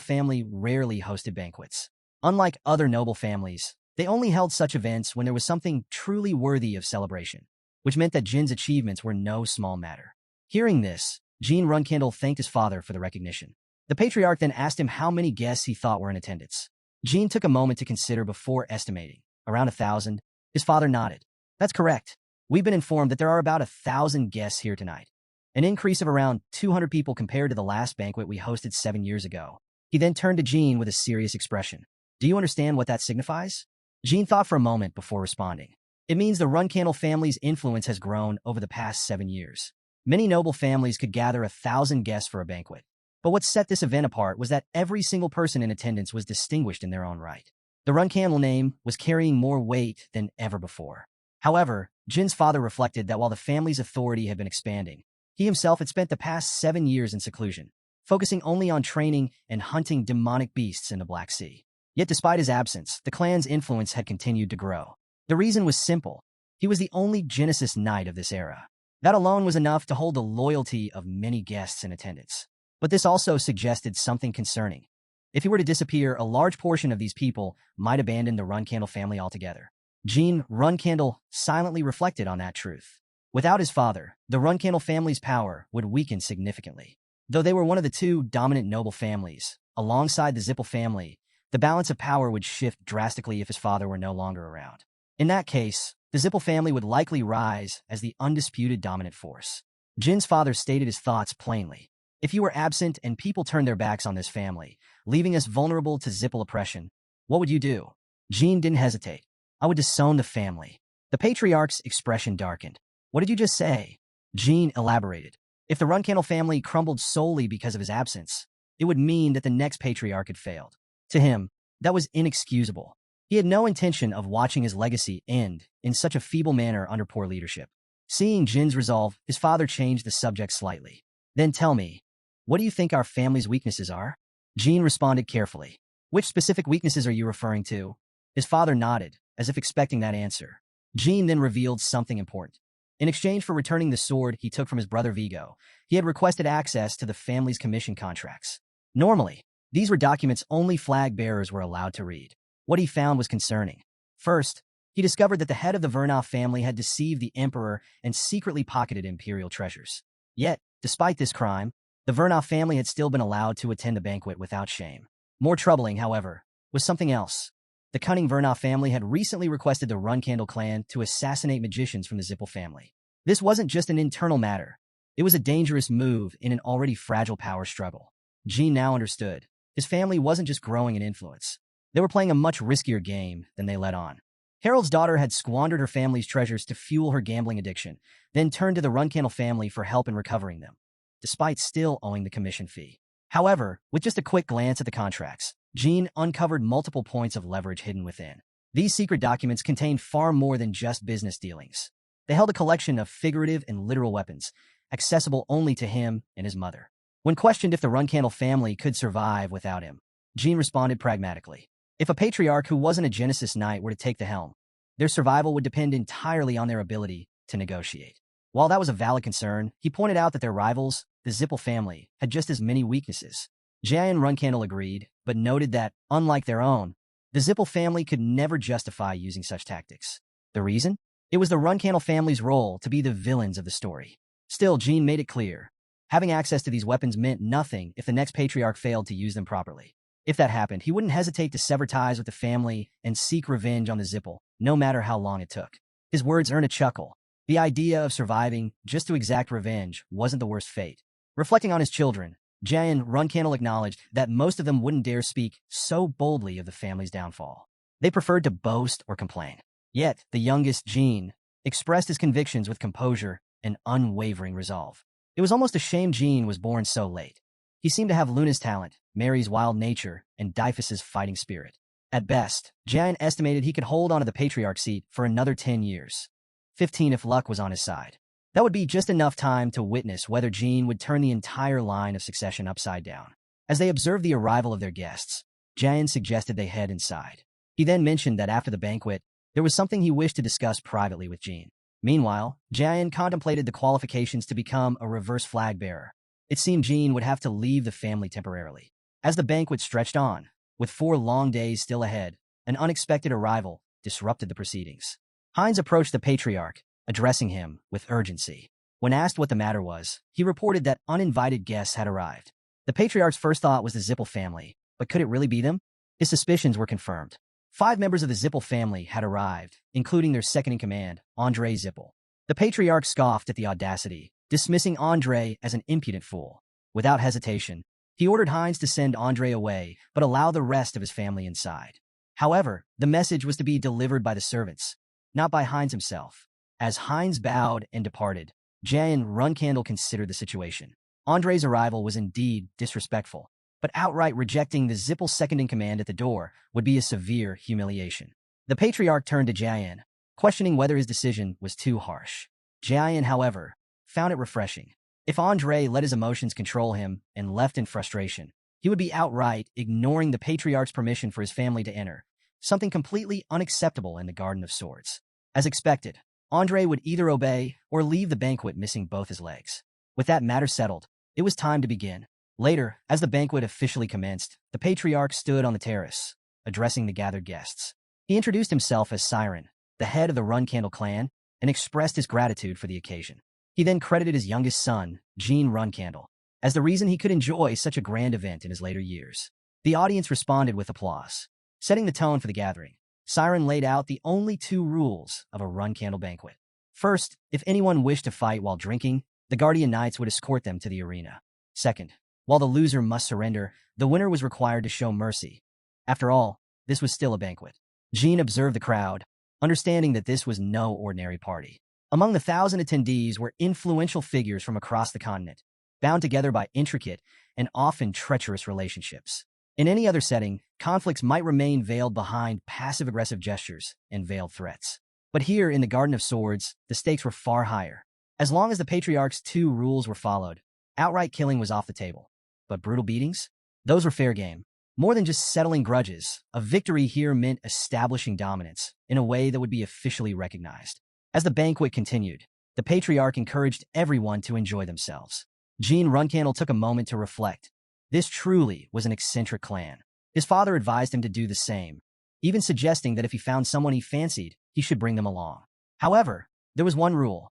family rarely hosted banquets. Unlike other noble families, they only held such events when there was something truly worthy of celebration, which meant that Jin's achievements were no small matter. Hearing this, Jean Runcandle thanked his father for the recognition. The patriarch then asked him how many guests he thought were in attendance. Jean took a moment to consider before estimating. Around 1,000. His father nodded. That's correct. We've been informed that there are about 1,000 guests here tonight. An increase of around 200 people compared to the last banquet we hosted 7 years ago. He then turned to Jean with a serious expression. Do you understand what that signifies? Jean thought for a moment before responding. It means the Runcandle family's influence has grown over the past 7 years. Many noble families could gather 1,000 guests for a banquet. But what set this event apart was that every single person in attendance was distinguished in their own right. The Runcandle name was carrying more weight than ever before. However, Jin's father reflected that while the family's authority had been expanding, he himself had spent the past 7 years in seclusion, focusing only on training and hunting demonic beasts in the Black Sea. Yet despite his absence, the clan's influence had continued to grow. The reason was simple. He was the only Genesis knight of this era. That alone was enough to hold the loyalty of many guests in attendance. But this also suggested something concerning. If he were to disappear, a large portion of these people might abandon the Runcandle family altogether. Jean Runcandle silently reflected on that truth. Without his father, the Runcandle family's power would weaken significantly. Though they were one of the two dominant noble families, alongside the Zipple family, the balance of power would shift drastically if his father were no longer around. In that case, the Zipple family would likely rise as the undisputed dominant force. Jin's father stated his thoughts plainly. If you were absent and people turned their backs on this family, leaving us vulnerable to Zipple oppression, what would you do? Jean didn't hesitate. I would disown the family. The patriarch's expression darkened. What did you just say? Jean elaborated. If the Runcandle family crumbled solely because of his absence, it would mean that the next patriarch had failed. To him, that was inexcusable. He had no intention of watching his legacy end in such a feeble manner under poor leadership. Seeing Jin's resolve, his father changed the subject slightly. Then tell me, what do you think our family's weaknesses are? Jean responded carefully. Which specific weaknesses are you referring to? His father nodded, as if expecting that answer. Jean then revealed something important. In exchange for returning the sword he took from his brother Vigo, he had requested access to the family's commission contracts. Normally, these were documents only flag bearers were allowed to read. What he found was concerning. First, he discovered that the head of the Vernov family had deceived the emperor and secretly pocketed imperial treasures. Yet, despite this crime, the Vernov family had still been allowed to attend the banquet without shame. More troubling, however, was something else. The cunning Vernov family had recently requested the Runcandle clan to assassinate magicians from the Zipple family. This wasn't just an internal matter. It was a dangerous move in an already fragile power struggle. Jean now understood. His family wasn't just growing in influence. They were playing a much riskier game than they let on. Harold's daughter had squandered her family's treasures to fuel her gambling addiction, then turned to the Runcandle family for help in recovering them, despite still owing the commission fee. However, with just a quick glance at the contracts, Jean uncovered multiple points of leverage hidden within. These secret documents contained far more than just business dealings. They held a collection of figurative and literal weapons, accessible only to him and his mother. When questioned if the Runcandle family could survive without him, Jean responded pragmatically. If a patriarch who wasn't a Genesis knight were to take the helm, their survival would depend entirely on their ability to negotiate. While that was a valid concern, he pointed out that their rivals, the Zipple family, had just as many weaknesses. Jan Runcandle agreed, but noted that, unlike their own, the Zipple family could never justify using such tactics. The reason? It was the Runcandle family's role to be the villains of the story. Still, Jean made it clear. Having access to these weapons meant nothing if the next patriarch failed to use them properly. If that happened, he wouldn't hesitate to sever ties with the family and seek revenge on the Zipple, no matter how long it took. His words earned a chuckle. The idea of surviving just to exact revenge wasn't the worst fate. Reflecting on his children, Jayan Runcandle acknowledged that most of them wouldn't dare speak so boldly of the family's downfall. They preferred to boast or complain. Yet, the youngest, Jean, expressed his convictions with composure and unwavering resolve. It was almost a shame Jean was born so late. He seemed to have Luna's talent, Mary's wild nature, and Dyfus's fighting spirit. At best, Jayan estimated he could hold onto the patriarch seat for another 10 years. 15 if luck was on his side. That would be just enough time to witness whether Jean would turn the entire line of succession upside down. As they observed the arrival of their guests, Jayan suggested they head inside. He then mentioned that after the banquet, there was something he wished to discuss privately with Jean. Meanwhile, Jayan contemplated the qualifications to become a reverse flag bearer. It seemed Jean would have to leave the family temporarily. As the banquet stretched on, with 4 long days still ahead, an unexpected arrival disrupted the proceedings. Hines approached the patriarch, addressing him with urgency. When asked what the matter was, he reported that uninvited guests had arrived. The patriarch's first thought was the Zipple family, but could it really be them? His suspicions were confirmed. 5 members of the Zipple family had arrived, including their second-in-command, Andre Zipple. The patriarch scoffed at the audacity, dismissing Andre as an impudent fool. Without hesitation, he ordered Hines to send Andre away, but allow the rest of his family inside. However, the message was to be delivered by the servants, not by Hines himself. As Hines bowed and departed, Jayan Runcandle considered the situation. Andre's arrival was indeed disrespectful, but outright rejecting the Zipple second-in-command at the door would be a severe humiliation. The patriarch turned to Jayan, questioning whether his decision was too harsh. Jayan, however, found it refreshing. If Andre let his emotions control him and left in frustration, he would be outright ignoring the patriarch's permission for his family to enter, something completely unacceptable in the Garden of Swords. As expected, Andre would either obey or leave the banquet missing both his legs. With that matter settled, it was time to begin. Later, as the banquet officially commenced, the patriarch stood on the terrace, addressing the gathered guests. He introduced himself as Siren, the head of the Runcandle clan, and expressed his gratitude for the occasion. He then credited his youngest son, Jean Runcandle, as the reason he could enjoy such a grand event in his later years. The audience responded with applause. Setting the tone for the gathering, Siren laid out the only 2 rules of a Runcandle banquet. First, if anyone wished to fight while drinking, the Guardian Knights would escort them to the arena. Second, while the loser must surrender, the winner was required to show mercy. After all, this was still a banquet. Jean observed the crowd, understanding that this was no ordinary party. Among the 1,000 attendees were influential figures from across the continent, bound together by intricate and often treacherous relationships. In any other setting, conflicts might remain veiled behind passive-aggressive gestures and veiled threats. But here, in the Garden of Swords, the stakes were far higher. As long as the patriarch's 2 rules were followed, outright killing was off the table. But brutal beatings? Those were fair game. More than just settling grudges, a victory here meant establishing dominance in a way that would be officially recognized. As the banquet continued, the patriarch encouraged everyone to enjoy themselves. Jean Runcandle took a moment to reflect. This truly was an eccentric clan. His father advised him to do the same, even suggesting that if he found someone he fancied, he should bring them along. However, there was one rule.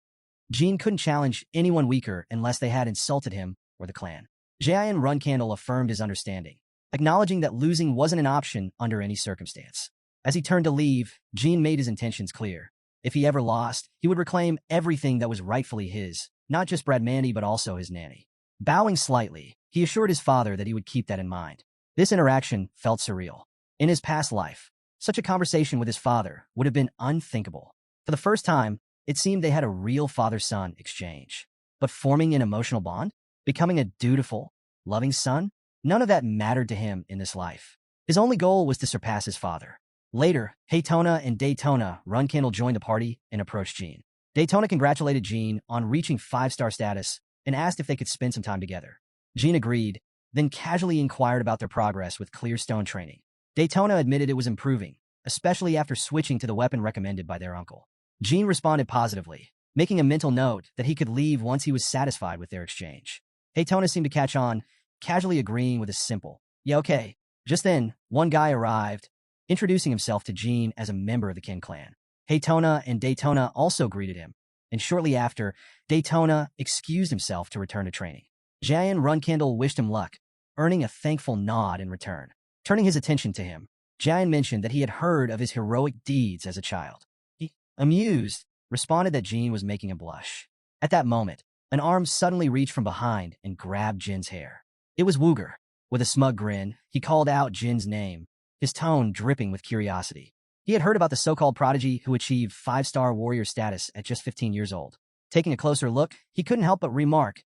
Jean couldn't challenge anyone weaker unless they had insulted him or the clan. Jayan Runcandle affirmed his understanding, acknowledging that losing wasn't an option under any circumstance. As he turned to leave, Jean made his intentions clear. If he ever lost, he would reclaim everything that was rightfully his, not just Bradamanti but also his nanny. Bowing slightly, he assured his father that he would keep that in mind. This interaction felt surreal. In his past life, such a conversation with his father would have been unthinkable. For the first time, it seemed they had a real father-son exchange. But forming an emotional bond? Becoming a dutiful, loving son? None of that mattered to him in this life. His only goal was to surpass his father. Later, Haytona and Daytona Runcandle joined the party and approached Jean. Daytona congratulated Jean on reaching 5-star status and asked if they could spend some time together. Jean agreed, then casually inquired about their progress with clear stone training. Daytona admitted it was improving, especially after switching to the weapon recommended by their uncle. Jean responded positively, making a mental note that he could leave once he was satisfied with their exchange. Haytona seemed to catch on, casually agreeing with a simple, "Yeah, okay." Just then, one guy arrived, introducing himself to Jean as a member of the Kin clan. Haytona and Daytona also greeted him, and shortly after, Daytona excused himself to return to training. Jayan Runcandle wished him luck, earning a thankful nod in return. Turning his attention to him, Jian mentioned that he had heard of his heroic deeds as a child. He, amused, responded that Jin was making him blush. At that moment, an arm suddenly reached from behind and grabbed Jin's hair. It was Wooger. With a smug grin, he called out Jin's name, his tone dripping with curiosity. He had heard about the so-called prodigy who achieved 5-star warrior status at just 15 years old. Taking a closer look, he couldn't help but remark,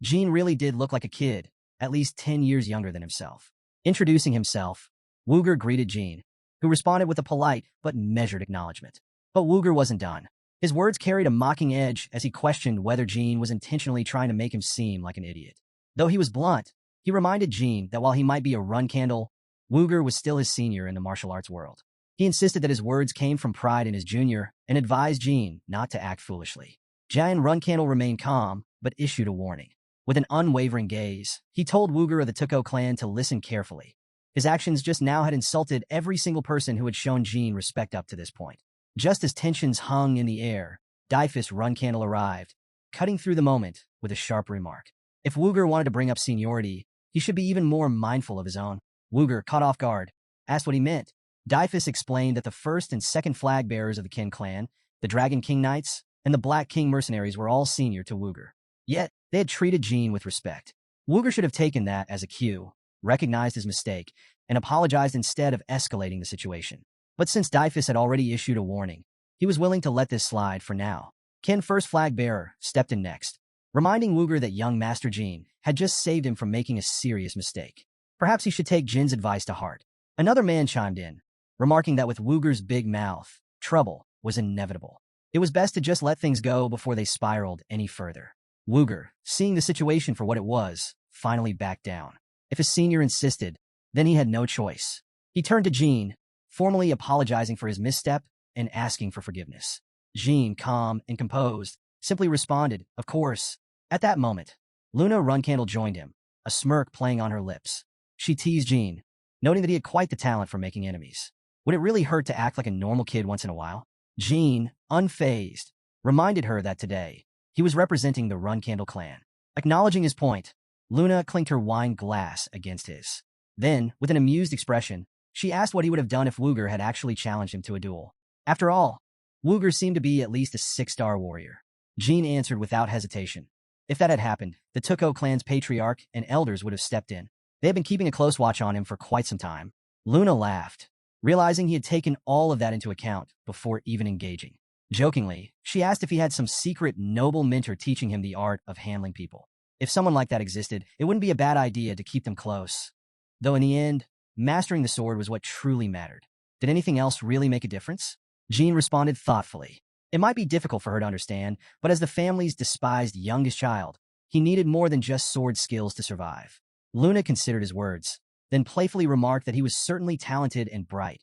Jin really did look like a kid, at least 10 years younger than himself. Introducing himself, Wooger greeted Jin, who responded with a polite but measured acknowledgement. But Wooger wasn't done. His words carried a mocking edge as he questioned whether Jin was intentionally trying to make him seem like an idiot. Though he was blunt, he reminded Jin that while he might be a Runcandle, Wooger was still his senior in the martial arts world. He insisted that his words came from pride in his junior and advised Jin not to act foolishly. Jian Runcandle remained calm, but issued a warning. With an unwavering gaze, he told Wooger of the Tuko clan to listen carefully. His actions just now had insulted every single person who had shown Jin respect up to this point. Just as tensions hung in the air, Dyfus Runcandle arrived, cutting through the moment with a sharp remark. If Wooger wanted to bring up seniority, he should be even more mindful of his own. Wooger, caught off guard, asked what he meant. Dyfus explained that the first and second flag bearers of the Kin clan, the Dragon King Knights, and the Black King mercenaries were all senior to Wooger. Yet, they had treated Jin with respect. Wooger should have taken that as a cue, recognized his mistake, and apologized instead of escalating the situation. But since Dyfus had already issued a warning, he was willing to let this slide for now. Kin First Flag Bearer stepped in next, reminding Wooger that young Master Jin had just saved him from making a serious mistake. Perhaps he should take Jin's advice to heart. Another man chimed in, remarking that with Wooger's big mouth, trouble was inevitable. It was best to just let things go before they spiraled any further. Wooger, seeing the situation for what it was, finally backed down. If his senior insisted, then he had no choice. He turned to Jin, formally apologizing for his misstep and asking for forgiveness. Jin, calm and composed, simply responded, "Of course." At that moment, Luna Runcandle joined him, a smirk playing on her lips. She teased Jin, noting that he had quite the talent for making enemies. Would it really hurt to act like a normal kid once in a while? Jin, unfazed, reminded her that today, he was representing the Runcandle clan. Acknowledging his point, Luna clinked her wine glass against his. Then, with an amused expression, she asked what he would have done if Wooger had actually challenged him to a duel. After all, Wooger seemed to be at least a 6-star warrior. Jin answered without hesitation. If that had happened, the Tuko clan's patriarch and elders would have stepped in. They had been keeping a close watch on him for quite some time. Luna laughed, realizing he had taken all of that into account before even engaging. Jokingly, she asked if he had some secret noble mentor teaching him the art of handling people. If someone like that existed, it wouldn't be a bad idea to keep them close. Though in the end, mastering the sword was what truly mattered. Did anything else really make a difference? Jin responded thoughtfully. It might be difficult for her to understand, but as the family's despised youngest child, he needed more than just sword skills to survive. Luna considered his words, then playfully remarked that he was certainly talented and bright.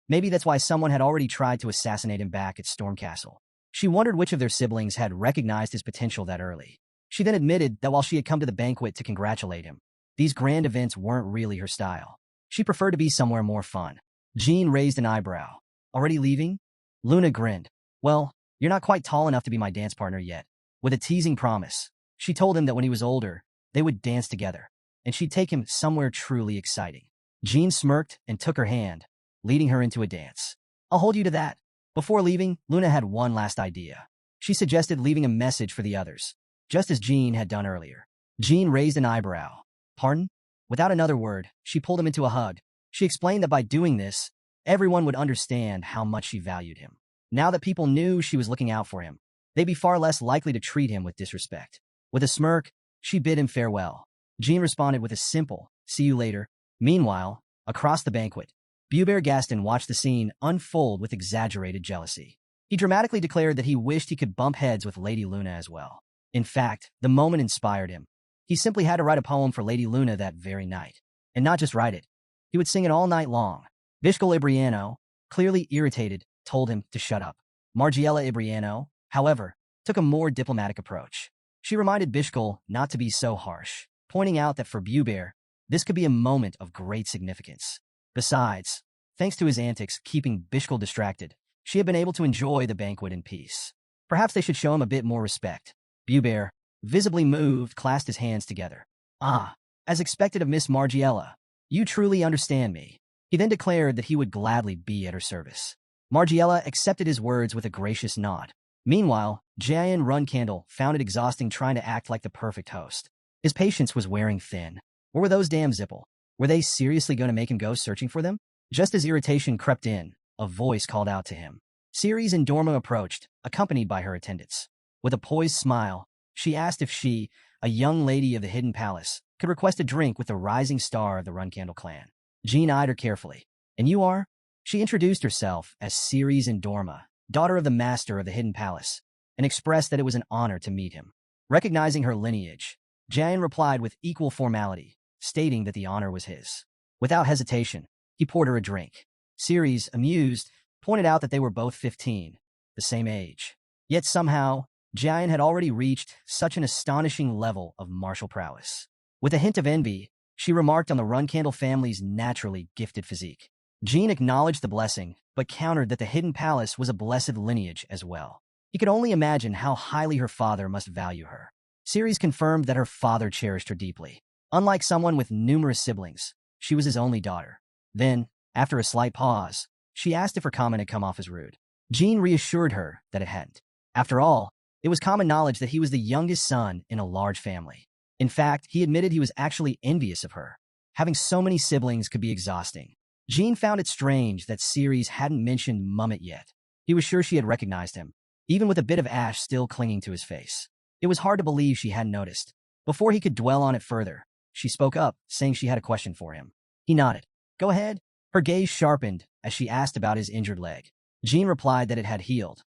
Maybe that's why someone had already tried to assassinate him back at Storm Castle. She wondered which of their siblings had recognized his potential that early. She then admitted that while she had come to the banquet to congratulate him, these grand events weren't really her style. She preferred to be somewhere more fun. Jin raised an eyebrow. Already leaving? Luna grinned. Well, you're not quite tall enough to be my dance partner yet. With a teasing promise, she told him that when he was older, they would dance together, and she'd take him somewhere truly exciting. Jin smirked and took her hand, leading her into a dance. I'll hold you to that. Before leaving, Luna had one last idea. She suggested leaving a message for the others, just as Jin had done earlier. Jin raised an eyebrow. Pardon? Without another word, she pulled him into a hug. She explained that by doing this, everyone would understand how much she valued him. Now that people knew she was looking out for him, they'd be far less likely to treat him with disrespect. With a smirk, she bid him farewell. Jin responded with a simple, "See you later." Meanwhile, across the banquet, Buber Gaston watched the scene unfold with exaggerated jealousy. He dramatically declared that he wished he could bump heads with Lady Luna as well. In fact, the moment inspired him. He simply had to write a poem for Lady Luna that very night. And not just write it. He would sing it all night long. Bishkol Ibriano, clearly irritated, told him to shut up. Margiela Ibriano, however, took a more diplomatic approach. She reminded Bishkol not to be so harsh, pointing out that for Buber, this could be a moment of great significance. Besides, thanks to his antics keeping Bishkol distracted, she had been able to enjoy the banquet in peace. Perhaps they should show him a bit more respect. Buber, visibly moved, clasped his hands together. Ah, as expected of Miss Margiela, You truly understand me." He then declared that he would gladly be at her service. Margiela accepted his words with a gracious nod. Meanwhile, Jayan Runcandle found it exhausting trying to act like the perfect host. His patience was wearing thin. What were those damn Zipple? Were they seriously going to make him go searching for them? Just as irritation crept in, a voice called out to him. Ceres and Dorma approached, accompanied by her attendants. With a poised smile, she asked if she, a young lady of the Hidden Palace, could request a drink with the rising star of the Runcandle clan. Jean eyed her carefully. "And you are?" She introduced herself as Ceres and Dorma, daughter of the master of the Hidden Palace, and expressed that it was an honor to meet him. Recognizing her lineage, Jayan replied with equal formality, stating that the honor was his. Without hesitation, he poured her a drink. Ceres, amused, pointed out that they were both 15, the same age. Yet somehow, Jayan had already reached such an astonishing level of martial prowess. With a hint of envy, she remarked on the Runcandle family's naturally gifted physique. Jean acknowledged the blessing, but countered that the Hidden Palace was a blessed lineage as well. He could only imagine how highly her father must value her. Ceres confirmed that her father cherished her deeply. Unlike someone with numerous siblings, she was his only daughter. Then, after a slight pause, she asked if her comment had come off as rude. Jean reassured her that it hadn't. After all, it was common knowledge that he was the youngest son in a large family. In fact, he admitted he was actually envious of her. Having so many siblings could be exhausting. Jean found it strange that Ceres hadn't mentioned Mummet yet. He was sure she had recognized him, even with a bit of ash still clinging to his face. It was hard to believe she hadn't noticed. Before he could dwell on it further, she spoke up, saying she had a question for him. He nodded. "Go ahead." Her gaze sharpened as she asked about his injured leg. Jean replied that it had healed,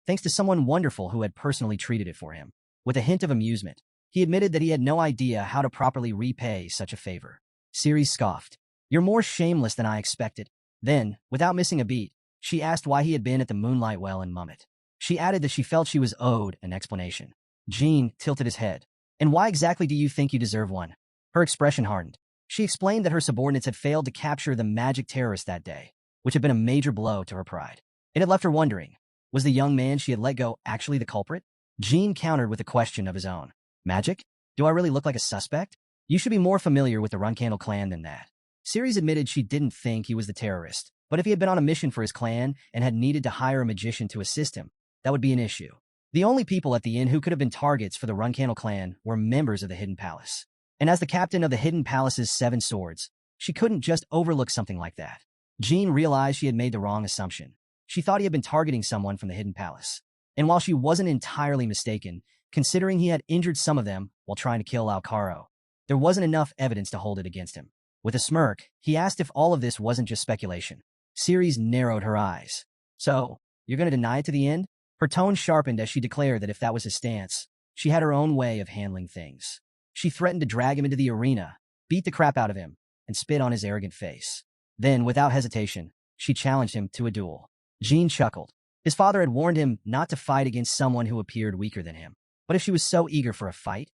thanks to someone wonderful who had personally treated it for him. With a hint of amusement, he admitted that he had no idea how to properly repay such a favor. Ceres scoffed. "You're more shameless than I expected." Then, without missing a beat, she asked why he had been at the Moonlight Well in Mummet. She added that she felt she was owed an explanation. Jean tilted his head. "And why exactly do you think you deserve one?" Her expression hardened. She explained that her subordinates had failed to capture the magic terrorist that day, which had been a major blow to her pride. It had left her wondering, was the young man she had let go actually the culprit? Jean countered with a question of his own. "Magic? Do I really look like a suspect? You should be more familiar with the Runcandle clan than that." Ceres admitted she didn't think he was the terrorist, but if he had been on a mission for his clan and had needed to hire a magician to assist him, that would be an issue. The only people at the inn who could have been targets for the Runcandle clan were members of the Hidden Palace. And as the captain of the Hidden Palace's 7 swords, she couldn't just overlook something like that. Jean realized she had made the wrong assumption. She thought he had been targeting someone from the Hidden Palace. And while she wasn't entirely mistaken, considering he had injured some of them while trying to kill Alcaro, there wasn't enough evidence to hold it against him. With a smirk, he asked if all of this wasn't just speculation. Ceres narrowed her eyes. "So, you're going to deny it to the end?" Her tone sharpened as she declared that if that was his stance, she had her own way of handling things. She threatened to drag him into the arena, beat the crap out of him, and spit on his arrogant face. Then, without hesitation, she challenged him to a duel. Jean chuckled. His father had warned him not to fight against someone who appeared weaker than him. But if she was so eager for a fight,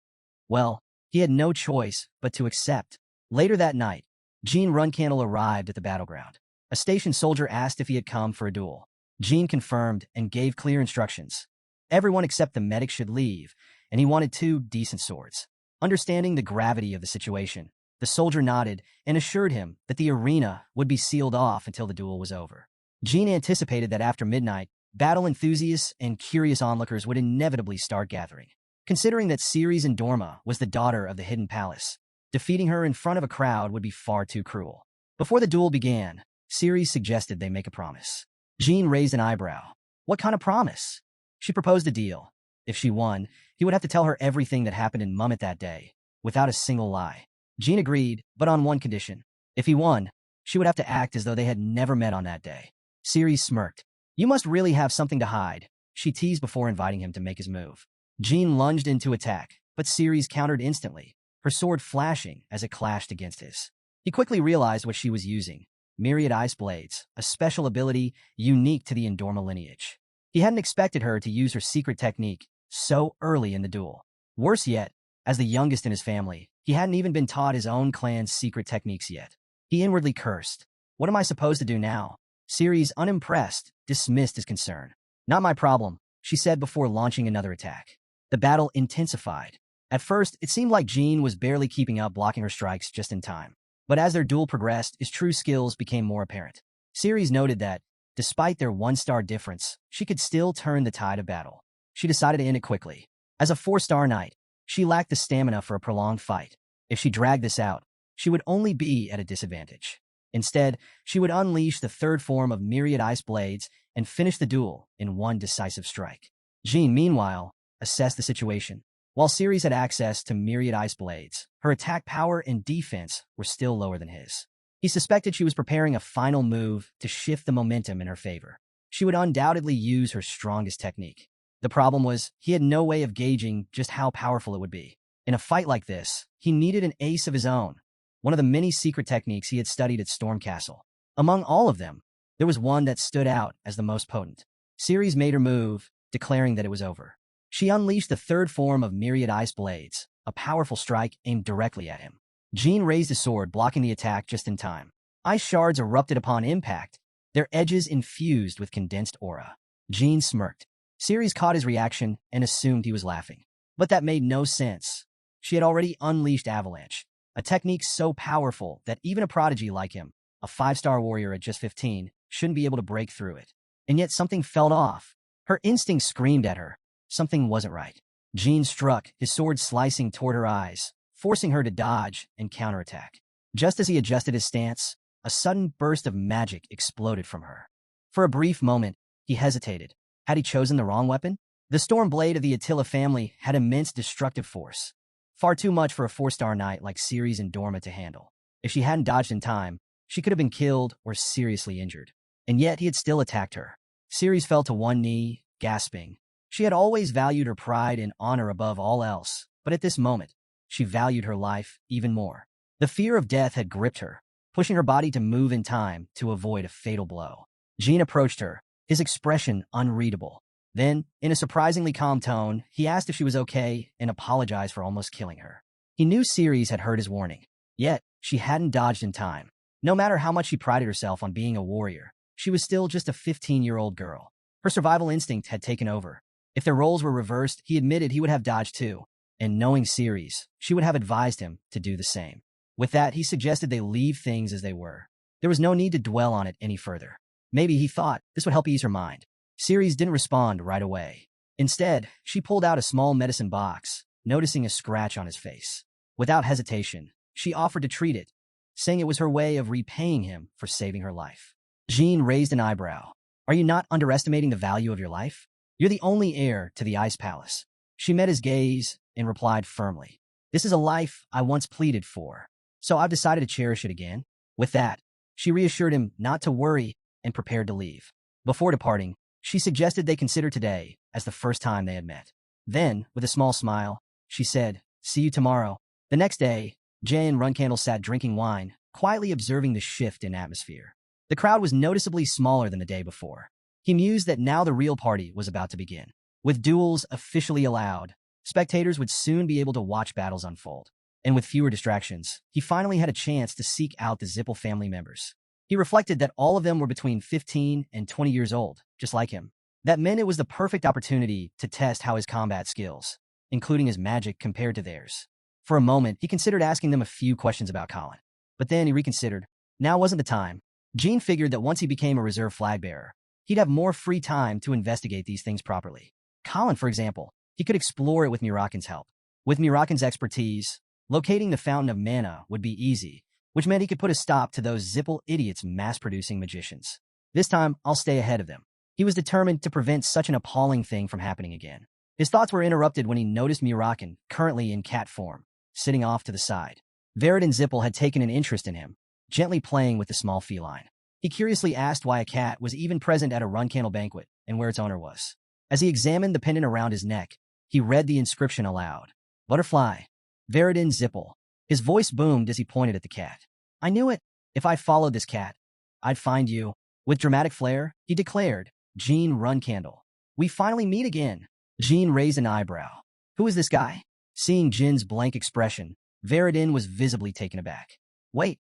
well, he had no choice but to accept. Later that night, Jean Runcandle arrived at the battleground. A station soldier asked if he had come for a duel. Jean confirmed and gave clear instructions. Everyone except the medic should leave, and he wanted 2 decent swords. Understanding the gravity of the situation, the soldier nodded and assured him that the arena would be sealed off until the duel was over. Jean anticipated that after midnight, battle enthusiasts and curious onlookers would inevitably start gathering. Considering that Ceres and Dorma was the daughter of the Hidden Palace, defeating her in front of a crowd would be far too cruel. Before the duel began, Ceres suggested they make a promise. Jean raised an eyebrow. What kind of promise? She proposed a deal. If she won, he would have to tell her everything that happened in Mummet that day, without a single lie. Jean agreed, but on one condition. If he won, she would have to act as though they had never met on that day. Ceres smirked. "You must really have something to hide," she teased before inviting him to make his move. Jean lunged into attack, but Ceres countered instantly, her sword flashing as it clashed against his. He quickly realized what she was using. Myriad Ice Blades, a special ability unique to the Endorma lineage. He hadn't expected her to use her secret technique so early in the duel. Worse yet, as the youngest in his family, he hadn't even been taught his own clan's secret techniques yet. He inwardly cursed. What am I supposed to do now? Ceres, unimpressed, dismissed his concern. "Not my problem," she said before launching another attack. The battle intensified. At first, it seemed like Jean was barely keeping up, blocking her strikes just in time. But as their duel progressed, his true skills became more apparent. Ceres noted that, despite their one-star difference, she could still turn the tide of battle. She decided to end it quickly. As a 4-star knight, she lacked the stamina for a prolonged fight. If she dragged this out, she would only be at a disadvantage. Instead, she would unleash the third form of myriad ice blades and finish the duel in one decisive strike. Jean, meanwhile, assessed the situation. While Ceres had access to myriad ice blades, her attack power and defense were still lower than his. He suspected she was preparing a final move to shift the momentum in her favor. She would undoubtedly use her strongest technique. The problem was, he had no way of gauging just how powerful it would be. In a fight like this, he needed an ace of his own, one of the many secret techniques he had studied at Stormcastle. Among all of them, there was one that stood out as the most potent. Ceres made her move, declaring that it was over. She unleashed the third form of myriad ice blades, a powerful strike aimed directly at him. Jean raised his sword, blocking the attack just in time. Ice shards erupted upon impact, their edges infused with condensed aura. Jean smirked. Ceres caught his reaction and assumed he was laughing. But that made no sense. She had already unleashed Avalanche, a technique so powerful that even a prodigy like him, a 5-star warrior at just 15, shouldn't be able to break through it. And yet something felt off. Her instinct screamed at her. Something wasn't right. Jean struck, his sword slicing toward her eyes, forcing her to dodge and counterattack. Just as he adjusted his stance, a sudden burst of magic exploded from her. For a brief moment, he hesitated. Had he chosen the wrong weapon? The storm blade of the Attila family had immense destructive force. Far too much for a 4-star knight like Ceres and Dorma to handle. If she hadn't dodged in time, she could have been killed or seriously injured. And yet he had still attacked her. Ceres fell to one knee, gasping. She had always valued her pride and honor above all else, but at this moment, she valued her life even more. The fear of death had gripped her, pushing her body to move in time to avoid a fatal blow. Jean approached her, his expression unreadable. Then, in a surprisingly calm tone, he asked if she was okay and apologized for almost killing her. He knew Ceres had heard his warning, yet she hadn't dodged in time. No matter how much she prided herself on being a warrior, she was still just a 15-year-old girl. Her survival instinct had taken over. If their roles were reversed, he admitted he would have dodged too, and knowing Ceres, she would have advised him to do the same. With that, he suggested they leave things as they were. There was no need to dwell on it any further. Maybe he thought this would help ease her mind. Ceres didn't respond right away. Instead, she pulled out a small medicine box, noticing a scratch on his face. Without hesitation, she offered to treat it, saying it was her way of repaying him for saving her life. Jean raised an eyebrow. Are you not underestimating the value of your life? You're the only heir to the Ice Palace. She met his gaze and replied firmly. This is a life I once pleaded for, so I've decided to cherish it again. With that, she reassured him not to worry and prepared to leave. Before departing, she suggested they consider today as the first time they had met. Then, with a small smile, she said, "See you tomorrow." The next day, Jay and Runcandle sat drinking wine, quietly observing the shift in atmosphere. The crowd was noticeably smaller than the day before. He mused that now the real party was about to begin. With duels officially allowed, spectators would soon be able to watch battles unfold. And with fewer distractions, he finally had a chance to seek out the Zipple family members. He reflected that all of them were between 15 and 20 years old, just like him. That meant it was the perfect opportunity to test how his combat skills, including his magic, compared to theirs. For a moment, he considered asking them a few questions about Colin. But then he reconsidered. Now wasn't the time. Jean figured that once he became a reserve flag bearer, he'd have more free time to investigate these things properly. Colin, for example, he could explore it with Mirakin's help. With Mirakin's expertise, locating the Fountain of Mana would be easy, which meant he could put a stop to those Zipple idiots mass-producing magicians. This time, I'll stay ahead of them. He was determined to prevent such an appalling thing from happening again. His thoughts were interrupted when he noticed Mirakin, currently in cat form, sitting off to the side. Vered and Zipple had taken an interest in him, gently playing with the small feline. He curiously asked why a cat was even present at a Runcandle banquet and where its owner was. As he examined the pendant around his neck, he read the inscription aloud. Butterfly. Veridin Zipple. His voice boomed as he pointed at the cat. I knew it. If I followed this cat, I'd find you. With dramatic flair, he declared, Jean Runcandle. We finally meet again. Jean raised an eyebrow. Who is this guy? Seeing Jin's blank expression, Veridin was visibly taken aback. Wait,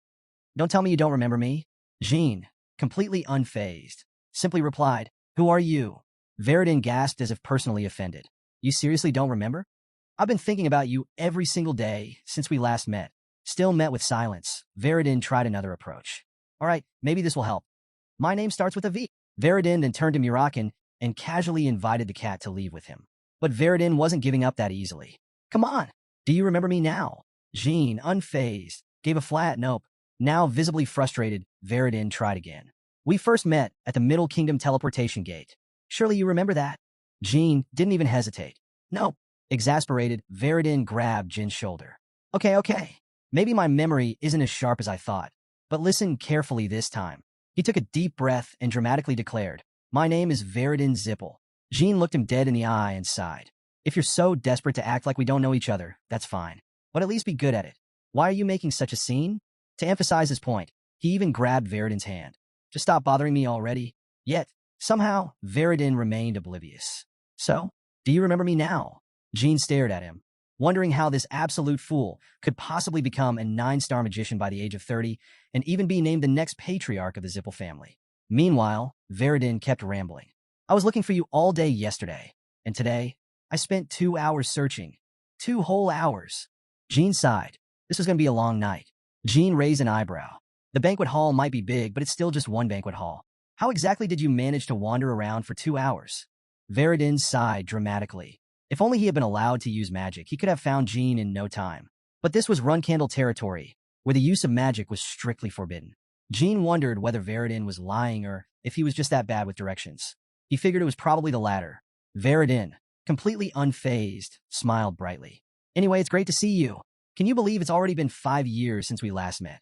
don't tell me you don't remember me? Jean, completely unfazed, simply replied, Who are you? Veridin gasped as if personally offended. You seriously don't remember? I've been thinking about you every single day since we last met. Still met with silence, Veridin tried another approach. All right, maybe this will help. My name starts with a V. Veridin then turned to Mirakin and casually invited the cat to leave with him. But Veridin wasn't giving up that easily. Come on, do you remember me now? Jean, unfazed, gave a flat nope. Now visibly frustrated, Veridin tried again. We first met at the Middle Kingdom teleportation gate. Surely you remember that? Jean didn't even hesitate. Nope. Exasperated, Veridin grabbed Jin's shoulder. Okay. Maybe my memory isn't as sharp as I thought, but listen carefully this time. He took a deep breath and dramatically declared, My name is Veridin Zipple. Jean looked him dead in the eye and sighed. If you're so desperate to act like we don't know each other, that's fine. But at least be good at it. Why are you making such a scene? To emphasize his point, he even grabbed Veridin's hand. Just stop bothering me already. Yet, somehow, Veridin remained oblivious. So, do you remember me now? Jean stared at him, wondering how this absolute fool could possibly become a 9-star magician by the age of 30 and even be named the next patriarch of the Zipple family. Meanwhile, Veridin kept rambling. I was looking for you all day yesterday, and today, I spent 2 hours searching. 2 whole hours. Jean sighed. This was going to be a long night. Jean raised an eyebrow. The banquet hall might be big, but it's still just one banquet hall. How exactly did you manage to wander around for 2 hours? Veridin sighed dramatically. If only he had been allowed to use magic, he could have found Jean in no time. But this was Runcandle territory, where the use of magic was strictly forbidden. Jean wondered whether Veridin was lying or if he was just that bad with directions. He figured it was probably the latter. Veridin, completely unfazed, smiled brightly. Anyway, it's great to see you. Can you believe it's already been 5 years since we last met?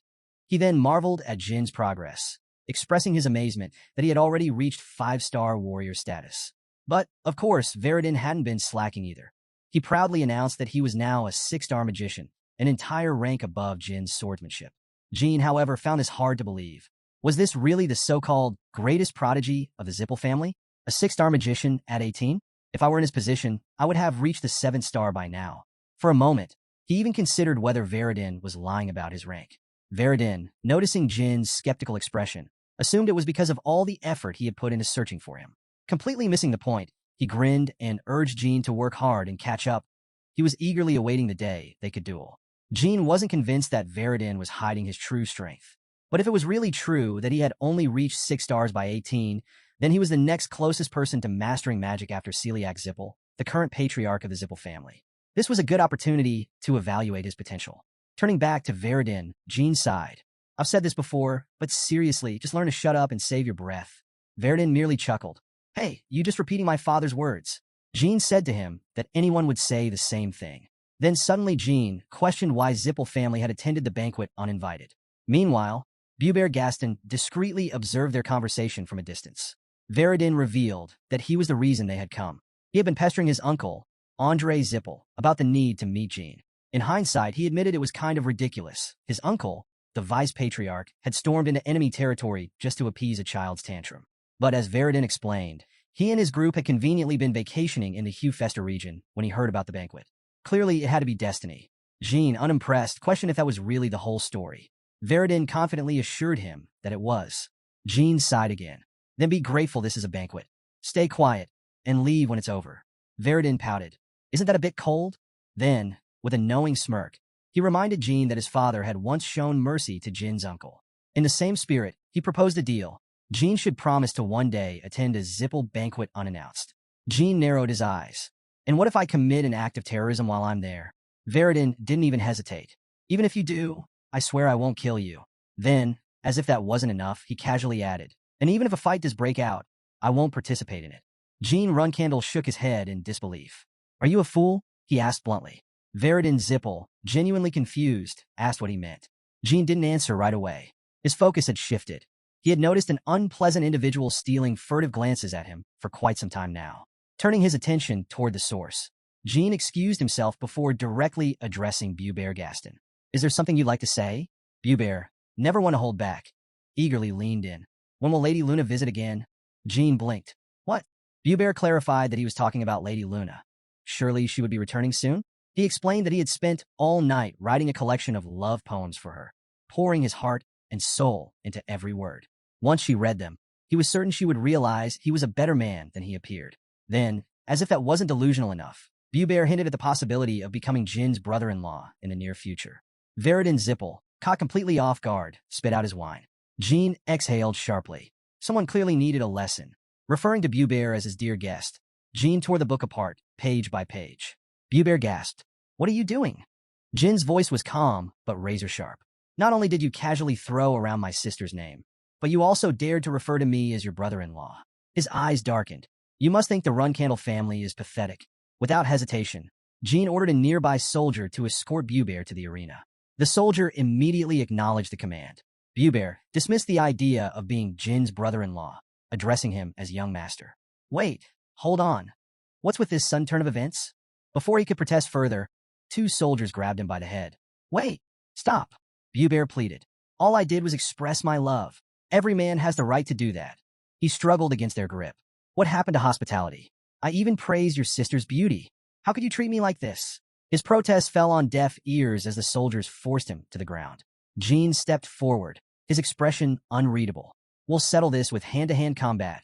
He then marveled at Jin's progress, expressing his amazement that he had already reached 5-star warrior status. But, of course, Veridin hadn't been slacking either. He proudly announced that he was now a 6-star magician, an entire rank above Jin's swordsmanship. Jean, however, found this hard to believe. Was this really the so-called greatest prodigy of the Zipple family? A 6-star magician at 18? If I were in his position, I would have reached the 7th star by now. For a moment, he even considered whether Veridin was lying about his rank. Veridin, noticing Jin's skeptical expression, assumed it was because of all the effort he had put into searching for him. Completely missing the point, he grinned and urged Jean to work hard and catch up. He was eagerly awaiting the day they could duel. Jean wasn't convinced that Veridin was hiding his true strength. But if it was really true that he had only reached 6 stars by 18, then he was the next closest person to mastering magic after Celiac Zipple, the current patriarch of the Zipple family. This was a good opportunity to evaluate his potential. Turning back to Veridin, Jean sighed. I've said this before, but seriously, just learn to shut up and save your breath. Veridin merely chuckled. Hey, you just repeating my father's words. Jean said to him that anyone would say the same thing. Then suddenly Jean questioned why Zipple family had attended the banquet uninvited. Meanwhile, Bradamanti discreetly observed their conversation from a distance. Veridin revealed that he was the reason they had come. He had been pestering his uncle, Andre Zipple, about the need to meet Jean. In hindsight, he admitted it was kind of ridiculous. His uncle, the vice-patriarch, had stormed into enemy territory just to appease a child's tantrum. But as Veridin explained, he and his group had conveniently been vacationing in the Hugh-Festa region when he heard about the banquet. Clearly, it had to be destiny. Jean, unimpressed, questioned if that was really the whole story. Veridin confidently assured him that it was. Jean sighed again. Then be grateful this is a banquet. Stay quiet and leave when it's over. Veridin pouted. Isn't that a bit cold? Then, with a knowing smirk, he reminded Jean that his father had once shown mercy to Jin's uncle. In the same spirit, he proposed a deal. Jean should promise to one day attend a Zipple banquet unannounced. Jean narrowed his eyes. And what if I commit an act of terrorism while I'm there? Veridin didn't even hesitate. Even if you do, I swear I won't kill you. Then, as if that wasn't enough, he casually added, and even if a fight does break out, I won't participate in it. Jean Runcandle shook his head in disbelief. Are you a fool? He asked bluntly. Veridin Zipple, genuinely confused, asked what he meant. Jean didn't answer right away. His focus had shifted. He had noticed an unpleasant individual stealing furtive glances at him for quite some time now. Turning his attention toward the source, Jean excused himself before directly addressing Bradamanti. Is there something you'd like to say? Bradamanti, never one to hold back, eagerly leaned in. When will Lady Luna visit again? Jean blinked. What? Bradamanti clarified that he was talking about Lady Luna. Surely she would be returning soon? He explained that he had spent all night writing a collection of love poems for her, pouring his heart and soul into every word. Once she read them, he was certain she would realize he was a better man than he appeared. Then, as if that wasn't delusional enough, Bradamanti hinted at the possibility of becoming Jin's brother-in-law in the near future. Veridin Zipple, caught completely off guard, spit out his wine. Jean exhaled sharply. Someone clearly needed a lesson. Referring to Buber as his dear guest, Jean tore the book apart, page by page. Buber gasped. What are you doing? Jin's voice was calm, but razor-sharp. Not only did you casually throw around my sister's name, but you also dared to refer to me as your brother-in-law. His eyes darkened. You must think the Runcandle family is pathetic. Without hesitation, Jean ordered a nearby soldier to escort Buber to the arena. The soldier immediately acknowledged the command. Buber dismissed the idea of being Jin's brother-in-law, addressing him as young master. Wait, hold on. What's with this sudden turn of events? Before he could protest further, two soldiers grabbed him by the head. Wait, stop, Buber pleaded. All I did was express my love. Every man has the right to do that. He struggled against their grip. What happened to hospitality? I even praised your sister's beauty. How could you treat me like this? His protest fell on deaf ears as the soldiers forced him to the ground. Jean stepped forward, his expression unreadable. We'll settle this with hand-to-hand combat.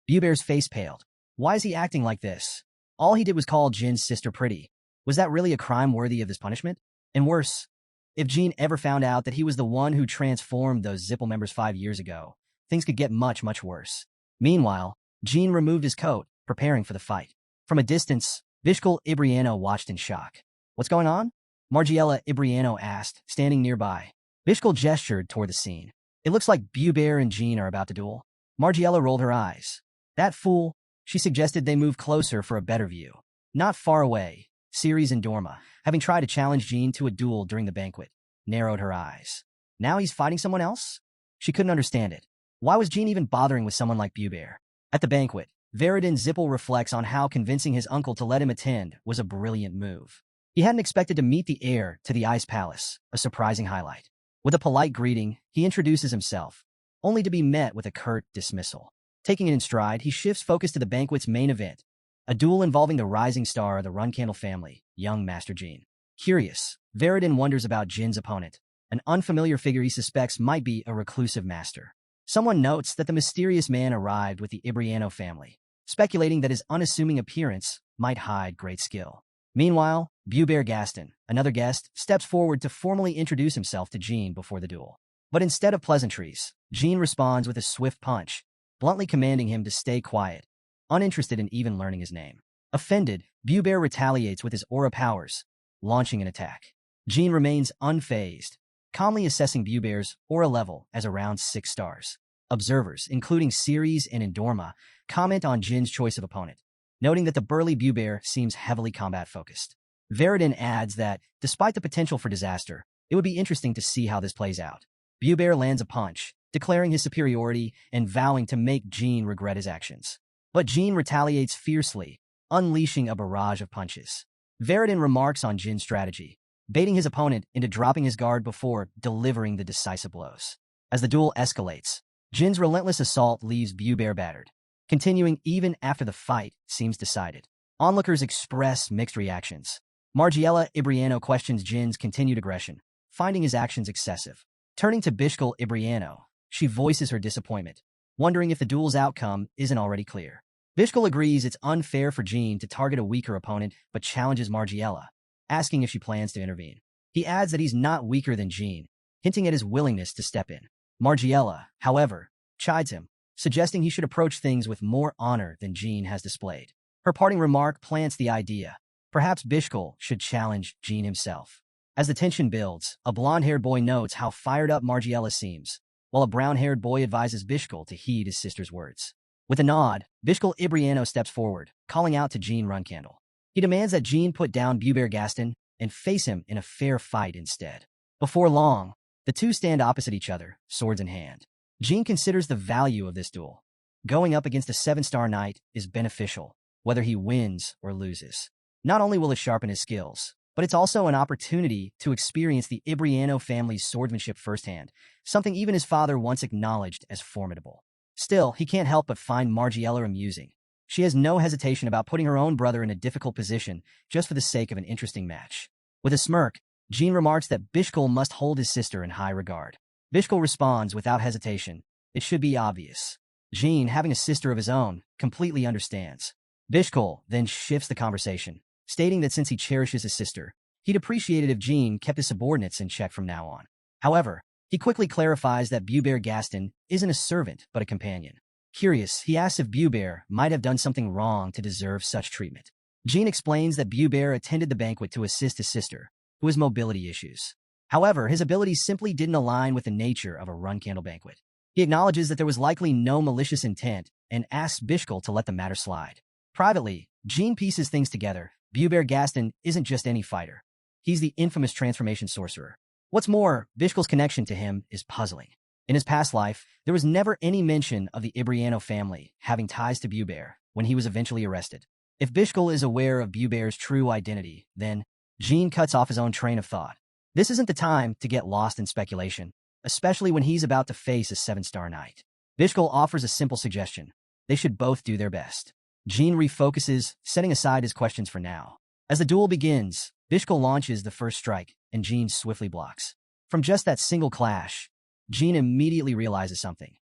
Buber's face paled. Why is he acting like this? All he did was call Jin's sister pretty. Was that really a crime worthy of his punishment? And worse, if Jean ever found out that he was the one who transformed those Zipple members 5 years ago, things could get much, much worse. Meanwhile, Jean removed his coat, preparing for the fight. From a distance, Bishkal Ibriano watched in shock. What's going on? Margiela Ibriano asked, standing nearby. Bishkal gestured toward the scene. It looks like Buber and Jean are about to duel. Margiela rolled her eyes. That fool, she suggested they move closer for a better view. Not far away, Ceres and Dorma, having tried to challenge Jean to a duel during the banquet, narrowed her eyes. Now he's fighting someone else? She couldn't understand it. Why was Jean even bothering with someone like Buber? At the banquet, Veridin Zipple reflects on how convincing his uncle to let him attend was a brilliant move. He hadn't expected to meet the heir to the Ice Palace, a surprising highlight. With a polite greeting, he introduces himself, only to be met with a curt dismissal. Taking it in stride, he shifts focus to the banquet's main event, a duel involving the rising star of the Runcandle family, young Master Jean. Curious, Veridin wonders about Jin's opponent, an unfamiliar figure he suspects might be a reclusive master. Someone notes that the mysterious man arrived with the Ibriano family, speculating that his unassuming appearance might hide great skill. Meanwhile, Buber Gaston, another guest, steps forward to formally introduce himself to Jean before the duel. But instead of pleasantries, Jean responds with a swift punch, bluntly commanding him to stay quiet, uninterested in even learning his name. Offended, Buber retaliates with his aura powers, launching an attack. Jean remains unfazed, calmly assessing Buber's aura level as around 6 stars. Observers, including Ceres and Indorma, comment on Jin's choice of opponent, noting that the burly Buber seems heavily combat-focused. Veridin adds that, despite the potential for disaster, it would be interesting to see how this plays out. Buber lands a punch, declaring his superiority and vowing to make Jean regret his actions. But Jean retaliates fiercely, unleashing a barrage of punches. Veridin remarks on Jin's strategy, baiting his opponent into dropping his guard before delivering the decisive blows. As the duel escalates, Jin's relentless assault leaves Buber battered. Continuing even after the fight seems decided. Onlookers express mixed reactions. Margiela Ibriano questions Jin's continued aggression, finding his actions excessive. Turning to Bishkal Ibriano, she voices her disappointment, wondering if the duel's outcome isn't already clear. Bishkal agrees it's unfair for Jean to target a weaker opponent, but challenges Margiela, asking if she plans to intervene. He adds that he's not weaker than Jean, hinting at his willingness to step in. Margiela, however, chides him, suggesting he should approach things with more honor than Jean has displayed. Her parting remark plants the idea. Perhaps Bishkal should challenge Jean himself. As the tension builds, a blonde-haired boy notes how fired up Margiela seems, while a brown-haired boy advises Bishkal to heed his sister's words. With a nod, Bishkal Ibriano steps forward, calling out to Jean Runcandle. He demands that Jean put down Buber Gaston and face him in a fair fight instead. Before long, the two stand opposite each other, swords in hand. Jean considers the value of this duel. Going up against a 7-star knight is beneficial, whether he wins or loses. Not only will it sharpen his skills, but it's also an opportunity to experience the Ibriano family's swordsmanship firsthand, something even his father once acknowledged as formidable. Still, he can't help but find Margiela amusing. She has no hesitation about putting her own brother in a difficult position just for the sake of an interesting match. With a smirk, Jean remarks that Bishkal must hold his sister in high regard. Bishkal responds without hesitation. It should be obvious. Jean, having a sister of his own, completely understands. Bishkal then shifts the conversation, stating that since he cherishes his sister, He'd appreciate it if Jean kept his subordinates in check from now on. However, he quickly clarifies that Buber Gaston isn't a servant but a companion. Curious, he asks if Buber might have done something wrong to deserve such treatment. Jean explains that Buber attended the banquet to assist his sister, who has mobility issues. However, his abilities simply didn't align with the nature of a Runcandle banquet. He acknowledges that there was likely no malicious intent and asks Bishkul to let the matter slide. Privately, Jean pieces things together. Buber Gaston isn't just any fighter. He's the infamous transformation sorcerer. What's more, Bishkul's connection to him is puzzling. In his past life, there was never any mention of the Ibriano family having ties to Buber when he was eventually arrested. If Bishkul is aware of Buber's true identity, then Jean cuts off his own train of thought. This isn't the time to get lost in speculation, especially when he's about to face a 7-star knight. Bishkul offers a simple suggestion. They should both do their best. Jean refocuses, setting aside his questions for now. As the duel begins, Bishkul launches the first strike, and Jean swiftly blocks. From just that single clash, Jean immediately realizes something.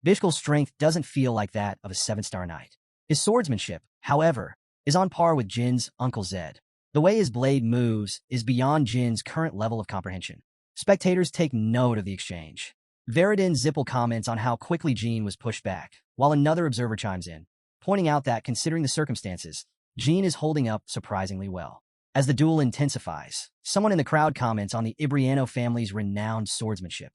Bishkul's strength doesn't feel like that of a 7-star knight. His swordsmanship, however, is on par with Jin's Uncle Zed. The way his blade moves is beyond Jin's current level of comprehension. Spectators take note of the exchange. Veridin Zipple comments on how quickly Jean was pushed back, while another observer chimes in, pointing out that, considering the circumstances, Jean is holding up surprisingly well. As the duel intensifies, someone in the crowd comments on the Ibriano family's renowned swordsmanship,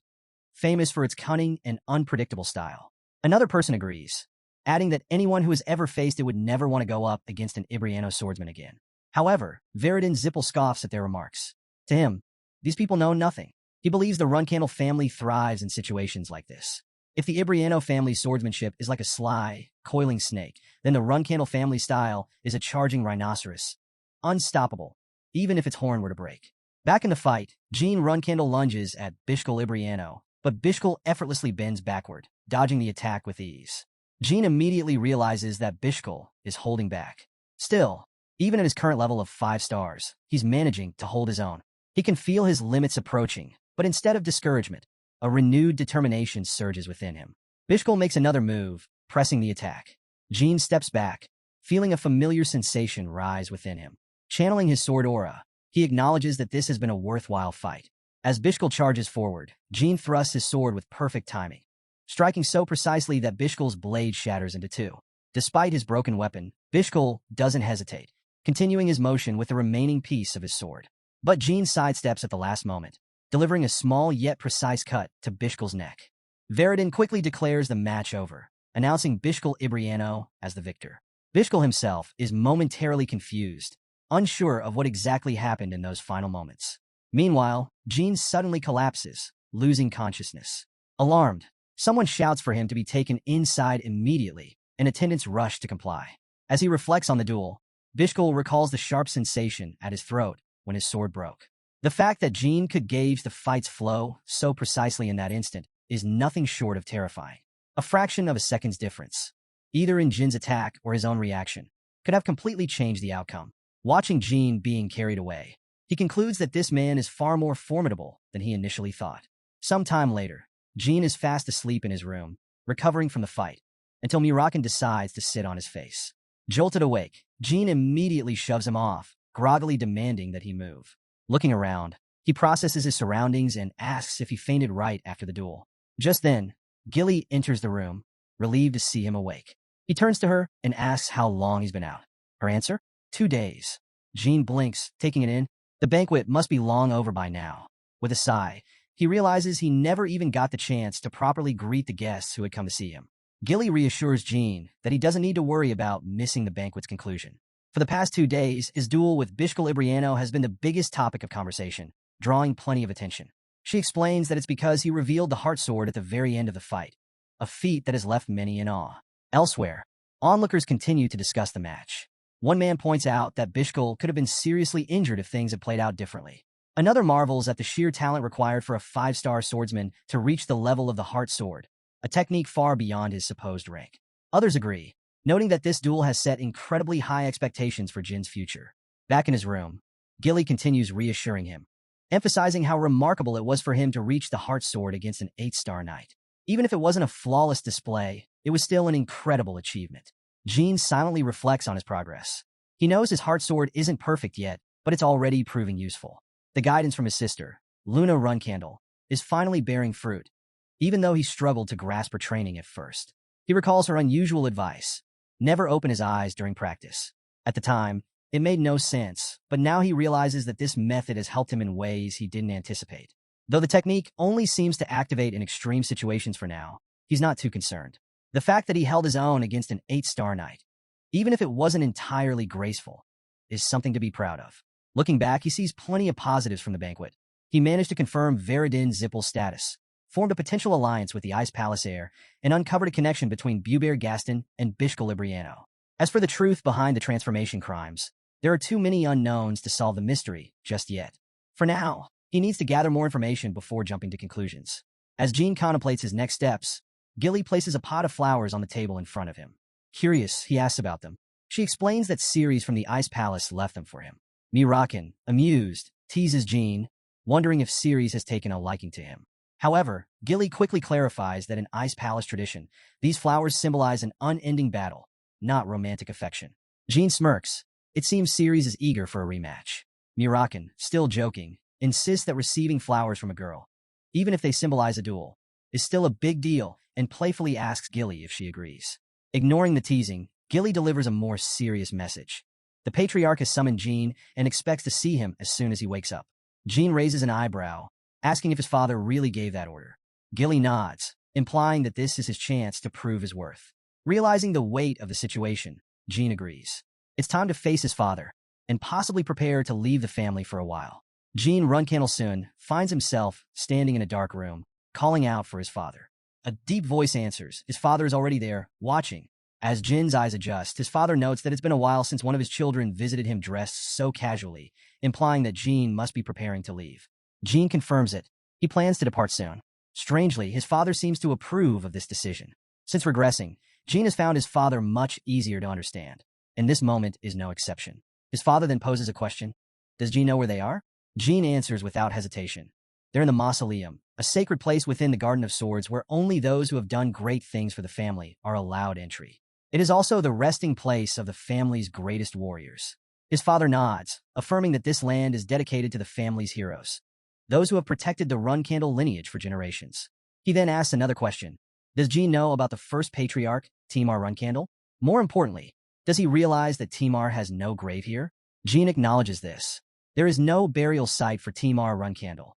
famous for its cunning and unpredictable style. Another person agrees, adding that anyone who has ever faced it would never want to go up against an Ibriano swordsman again. However, Veridin Zipple scoffs at their remarks. To him, these people know nothing. He believes the Runcandle family thrives in situations like this. If the Ibriano family's swordsmanship is like a sly, coiling snake, then the Runcandle family style is a charging rhinoceros. Unstoppable, even if its horn were to break. Back in the fight, Jean Runcandle lunges at Bishkul Ibriano, but Bishkul effortlessly bends backward, dodging the attack with ease. Jean immediately realizes that Bishkul is holding back. Still, even at his current level of 5 stars, he's managing to hold his own. He can feel his limits approaching, but instead of discouragement, a renewed determination surges within him. Bishkul makes another move, pressing the attack. Jean steps back, feeling a familiar sensation rise within him. Channeling his sword aura, he acknowledges that this has been a worthwhile fight. As Bishkul charges forward, Jean thrusts his sword with perfect timing, striking so precisely that Bishkul's blade shatters into two. Despite his broken weapon, Bishkul doesn't hesitate, continuing his motion with the remaining piece of his sword. But Jean sidesteps at the last moment, delivering a small yet precise cut to Bishkul's neck. Veridin quickly declares the match over, announcing Bishkul Ibriano as the victor. Bishkul himself is momentarily confused, unsure of what exactly happened in those final moments. Meanwhile, Jean suddenly collapses, losing consciousness. Alarmed, someone shouts for him to be taken inside immediately, and attendants rush to comply. As he reflects on the duel, Bishkul recalls the sharp sensation at his throat when his sword broke. The fact that Jean could gauge the fight's flow so precisely in that instant is nothing short of terrifying. A fraction of a second's difference, either in Jin's attack or his own reaction, could have completely changed the outcome. Watching Jean being carried away, he concludes that this man is far more formidable than he initially thought. Some time later, Jean is fast asleep in his room, recovering from the fight, until mirakin decides to sit on his face. Jolted awake, Jean immediately shoves him off, groggily demanding that he move. Looking around, he processes his surroundings and asks if he fainted right after the duel. Just then, Gilly enters the room, relieved to see him awake. He turns to her and asks how long he's been out. Her answer? 2 days. Jean blinks, taking it in. The banquet must be long over by now. With a sigh, he realizes he never even got the chance to properly greet the guests who had come to see him. Gilly reassures Jean that he doesn't need to worry about missing the banquet's conclusion. For the past 2 days, his duel with Bishkul Ibriano has been the biggest topic of conversation, drawing plenty of attention. She explains that it's because he revealed the heart sword at the very end of the fight, a feat that has left many in awe. Elsewhere, onlookers continue to discuss the match. One man points out that Bishkul could have been seriously injured if things had played out differently. Another marvels at the sheer talent required for a 5-star swordsman to reach the level of the heart sword, a technique far beyond his supposed rank. Others agree, noting that this duel has set incredibly high expectations for Jin's future. Back in his room, Gilly continues reassuring him, emphasizing how remarkable it was for him to reach the heart sword against an 8-star knight. Even if it wasn't a flawless display, it was still an incredible achievement. Jean silently reflects on his progress. He knows his heart sword isn't perfect yet, but it's already proving useful. The guidance from his sister, Luna Runcandle, is finally bearing fruit, even though he struggled to grasp her training at first. He recalls her unusual advice: never open his eyes during practice. At the time, it made no sense, but now he realizes that this method has helped him in ways he didn't anticipate. Though the technique only seems to activate in extreme situations for now, he's not too concerned. The fact that he held his own against an 8-star knight, even if it wasn't entirely graceful, is something to be proud of. Looking back, he sees plenty of positives from the banquet. He managed to confirm Veridin Zipple's status, formed a potential alliance with the Ice Palace heir, and uncovered a connection between Buber Gaston and Bishka Libriano. As for the truth behind the transformation crimes, there are too many unknowns to solve the mystery just yet. For now, he needs to gather more information before jumping to conclusions. As Jean contemplates his next steps, Gilly places a pot of flowers on the table in front of him. Curious, he asks about them. She explains that Ceres from the Ice Palace left them for him. Mirakin, amused, teases Jean, wondering if Ceres has taken a liking to him. However, Gilly quickly clarifies that in Ice Palace tradition, these flowers symbolize an unending battle, not romantic affection. Jean smirks. It seems Ceres is eager for a rematch. Mirakin, still joking, insists that receiving flowers from a girl, even if they symbolize a duel, is still a big deal and playfully asks Gilly if she agrees. Ignoring the teasing, Gilly delivers a more serious message. The patriarch has summoned Jean and expects to see him as soon as he wakes up. Jean raises an eyebrow, asking if his father really gave that order. Gilly nods, implying that this is his chance to prove his worth. Realizing the weight of the situation, Jean agrees. It's time to face his father, and possibly prepare to leave the family for a while. Jean Runcandle soon finds himself standing in a dark room, calling out for his father. A deep voice answers. His father is already there, watching. As Jin's eyes adjust, his father notes that it's been a while since one of his children visited him dressed so casually, implying that Jean must be preparing to leave. Jean confirms it. He plans to depart soon. Strangely, his father seems to approve of this decision. Since regressing, Jean has found his father much easier to understand, and this moment is no exception. His father then poses a question. Does Jean know where they are? Jean answers without hesitation. They're in the mausoleum, a sacred place within the Garden of Swords where only those who have done great things for the family are allowed entry. It is also the resting place of the family's greatest warriors. His father nods, affirming that this land is dedicated to the family's heroes, those who have protected the Runcandle lineage for generations. He then asks another question. Does Jean know about the first patriarch, Timar Runcandle? More importantly, does he realize that Timar has no grave here? Jean acknowledges this. There is no burial site for Timar Runcandle,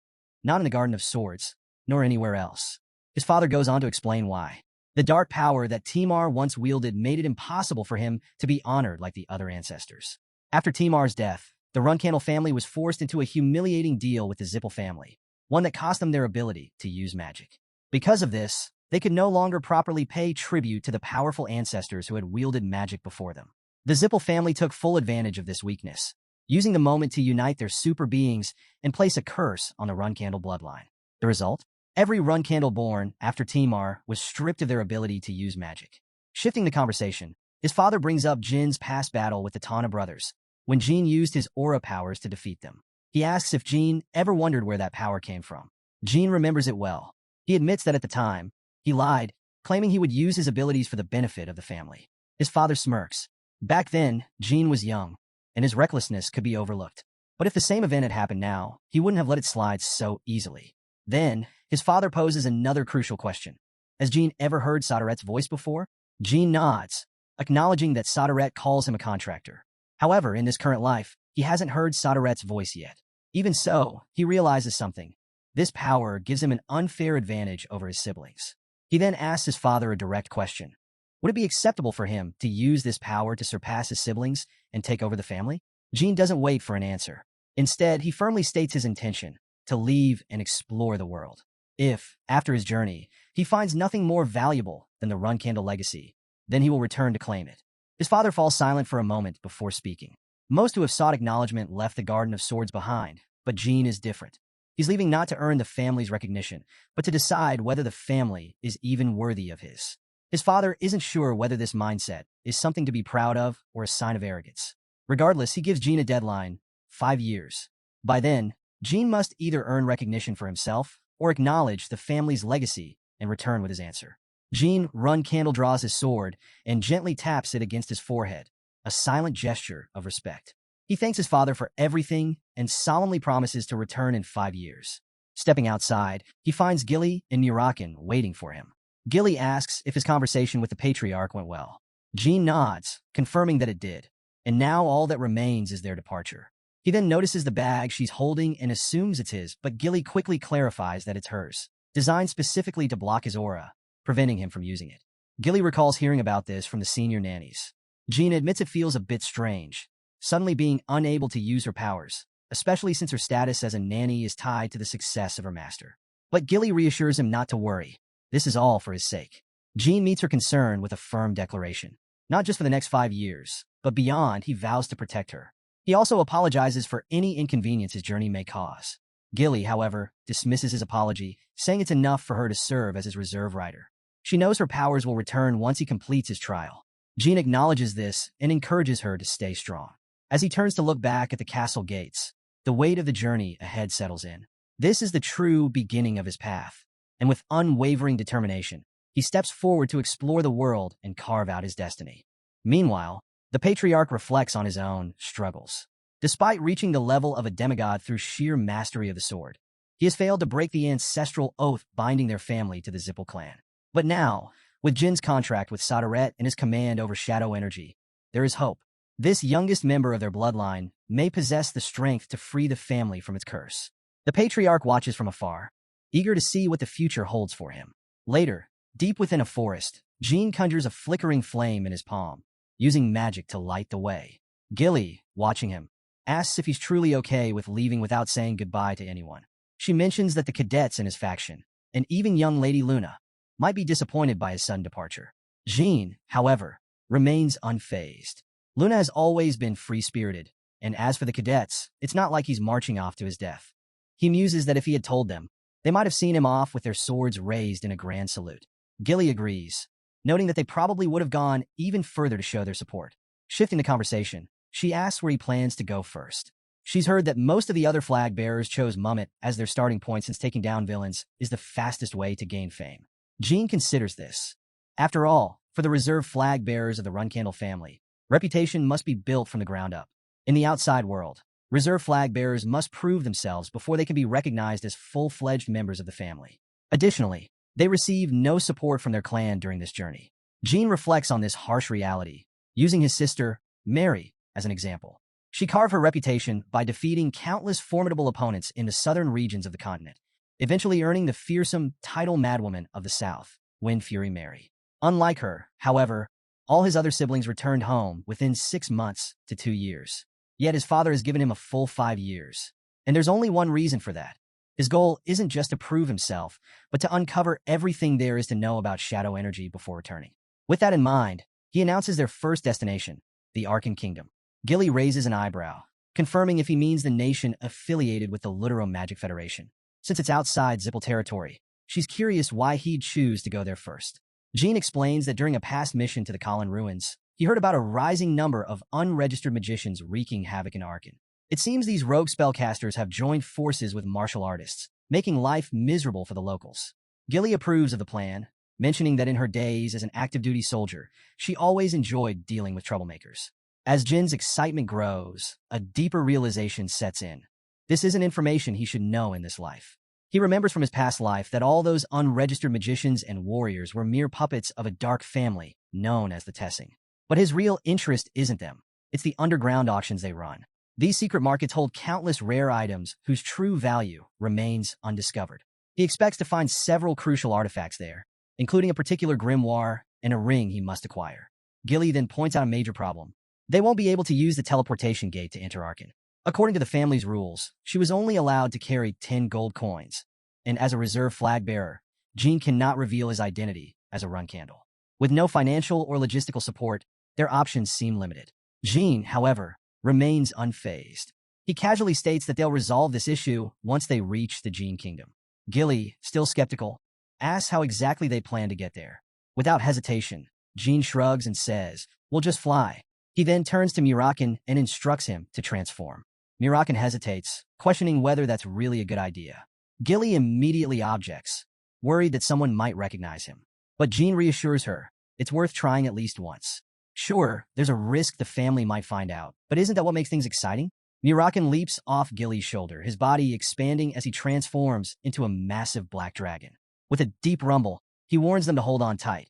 not in the Garden of Swords, nor anywhere else. His father goes on to explain why. The dark power that Timar once wielded made it impossible for him to be honored like the other ancestors. After Timar's death, the Runcandle family was forced into a humiliating deal with the Zipple family, one that cost them their ability to use magic. Because of this, they could no longer properly pay tribute to the powerful ancestors who had wielded magic before them. The Zipple family took full advantage of this weakness, using the moment to unite their super beings and place a curse on the Runcandle bloodline. The result? Every Runcandle born after Timar was stripped of their ability to use magic. Shifting the conversation, his father brings up Jin's past battle with the Tana brothers, when Jin used his aura powers to defeat them. He asks if Jin ever wondered where that power came from. Jin remembers it well. He admits that at the time, he lied, claiming he would use his abilities for the benefit of the family. His father smirks. Back then, Jin was young, and his recklessness could be overlooked. But if the same event had happened now, he wouldn't have let it slide so easily. Then, his father poses another crucial question. Has Jean ever heard Soderet's voice before? Jean nods, acknowledging that Soderet calls him a contractor. However, in this current life, he hasn't heard Soderet's voice yet. Even so, he realizes something. This power gives him an unfair advantage over his siblings. He then asks his father a direct question. Would it be acceptable for him to use this power to surpass his siblings and take over the family? Jean doesn't wait for an answer. Instead, he firmly states his intention to leave and explore the world. If, after his journey, he finds nothing more valuable than the Runcandle legacy, then he will return to claim it. His father falls silent for a moment before speaking. Most who have sought acknowledgement left the Garden of Swords behind, but Jean is different. He's leaving not to earn the family's recognition, but to decide whether the family is even worthy of his. His father isn't sure whether this mindset is something to be proud of or a sign of arrogance. Regardless, he gives Jean a deadline, 5 years. By then, Jean must either earn recognition for himself or acknowledge the family's legacy and return with his answer. Jean Runcandle draws his sword and gently taps it against his forehead, a silent gesture of respect. He thanks his father for everything and solemnly promises to return in 5 years. Stepping outside, he finds Gilly and mirakin waiting for him. Gilly asks if his conversation with the patriarch went well. Jean nods, confirming that it did, and now all that remains is their departure. He then notices the bag she's holding and assumes it's his, but Gilly quickly clarifies that it's hers, designed specifically to block his aura, preventing him from using it. Gilly recalls hearing about this from the senior nannies. Jean admits it feels a bit strange, suddenly being unable to use her powers, especially since her status as a nanny is tied to the success of her master. But Gilly reassures him not to worry. This is all for his sake. Jean meets her concern with a firm declaration. Not just for the next 5 years, but beyond, he vows to protect her. He also apologizes for any inconvenience his journey may cause. Gilly, however, dismisses his apology, saying it's enough for her to serve as his reserve rider. She knows her powers will return once he completes his trial. Jean acknowledges this and encourages her to stay strong. As he turns to look back at the castle gates, the weight of the journey ahead settles in. This is the true beginning of his path, and with unwavering determination, he steps forward to explore the world and carve out his destiny. Meanwhile, the patriarch reflects on his own struggles. Despite reaching the level of a demigod through sheer mastery of the sword, he has failed to break the ancestral oath binding their family to the Zipple clan. But now, with Jin's contract with Saderet and his command over shadow energy, there is hope. This youngest member of their bloodline may possess the strength to free the family from its curse. The patriarch watches from afar, eager to see what the future holds for him. Later, deep within a forest, Jean conjures a flickering flame in his palm, using magic to light the way. Gilly, watching him, asks if he's truly okay with leaving without saying goodbye to anyone. She mentions that the cadets in his faction, and even young Lady Luna, might be disappointed by his sudden departure. Jean, however, remains unfazed. Luna has always been free-spirited, and as for the cadets, it's not like he's marching off to his death. He muses that if he had told them, they might have seen him off with their swords raised in a grand salute. Gilly agrees, noting that they probably would have gone even further to show their support. Shifting the conversation, she asks where he plans to go first. She's heard that most of the other flag bearers chose Mummet as their starting point since taking down villains is the fastest way to gain fame. Jean considers this. After all, for the reserve flag bearers of the Runcandle family, reputation must be built from the ground up. In the outside world, reserve flag bearers must prove themselves before they can be recognized as full-fledged members of the family. Additionally, they receive no support from their clan during this journey. Jean reflects on this harsh reality, using his sister, Mary, as an example. She carved her reputation by defeating countless formidable opponents in the southern regions of the continent, eventually earning the fearsome title Madwoman of the South, Wind Fury Mary. Unlike her, however, all his other siblings returned home within 6 months to 2 years. Yet his father has given him a full 5 years. And there's only one reason for that. His goal isn't just to prove himself, but to uncover everything there is to know about shadow energy before returning. With that in mind, he announces their first destination, the Arkan Kingdom. Gilly raises an eyebrow, confirming if he means the nation affiliated with the Literal Magic Federation. Since it's outside Zipple territory, she's curious why he'd choose to go there first. Jean explains that during a past mission to the Kalin ruins, he heard about a rising number of unregistered magicians wreaking havoc in Arkan. It seems these rogue spellcasters have joined forces with martial artists, making life miserable for the locals. Gilly approves of the plan, mentioning that in her days as an active-duty soldier, she always enjoyed dealing with troublemakers. As Jin's excitement grows, a deeper realization sets in. This isn't information he should know in this life. He remembers from his past life that all those unregistered magicians and warriors were mere puppets of a dark family known as the Tessing. But his real interest isn't them. It's the underground auctions they run. These secret markets hold countless rare items whose true value remains undiscovered. He expects to find several crucial artifacts there, including a particular grimoire and a ring he must acquire. Gilly then points out a major problem. They won't be able to use the teleportation gate to enter Arkan. According to the family's rules, she was only allowed to carry 10 gold coins, and as a reserve flag bearer, Jean cannot reveal his identity as a Runcandle. With no financial or logistical support, their options seem limited. Jean, however, remains unfazed. He casually states that they'll resolve this issue once they reach the Jean Kingdom. Gilly, still skeptical, asks how exactly they plan to get there. Without hesitation, Jean shrugs and says, "We'll just fly." He then turns to mirakin and instructs him to transform. Mirakin hesitates, questioning whether that's really a good idea. Gilly immediately objects, worried that someone might recognize him. But Jean reassures her, it's worth trying at least once. Sure, there's a risk the family might find out, but isn't that what makes things exciting? Mirakin leaps off Gilly's shoulder, his body expanding as he transforms into a massive black dragon. With a deep rumble, he warns them to hold on tight.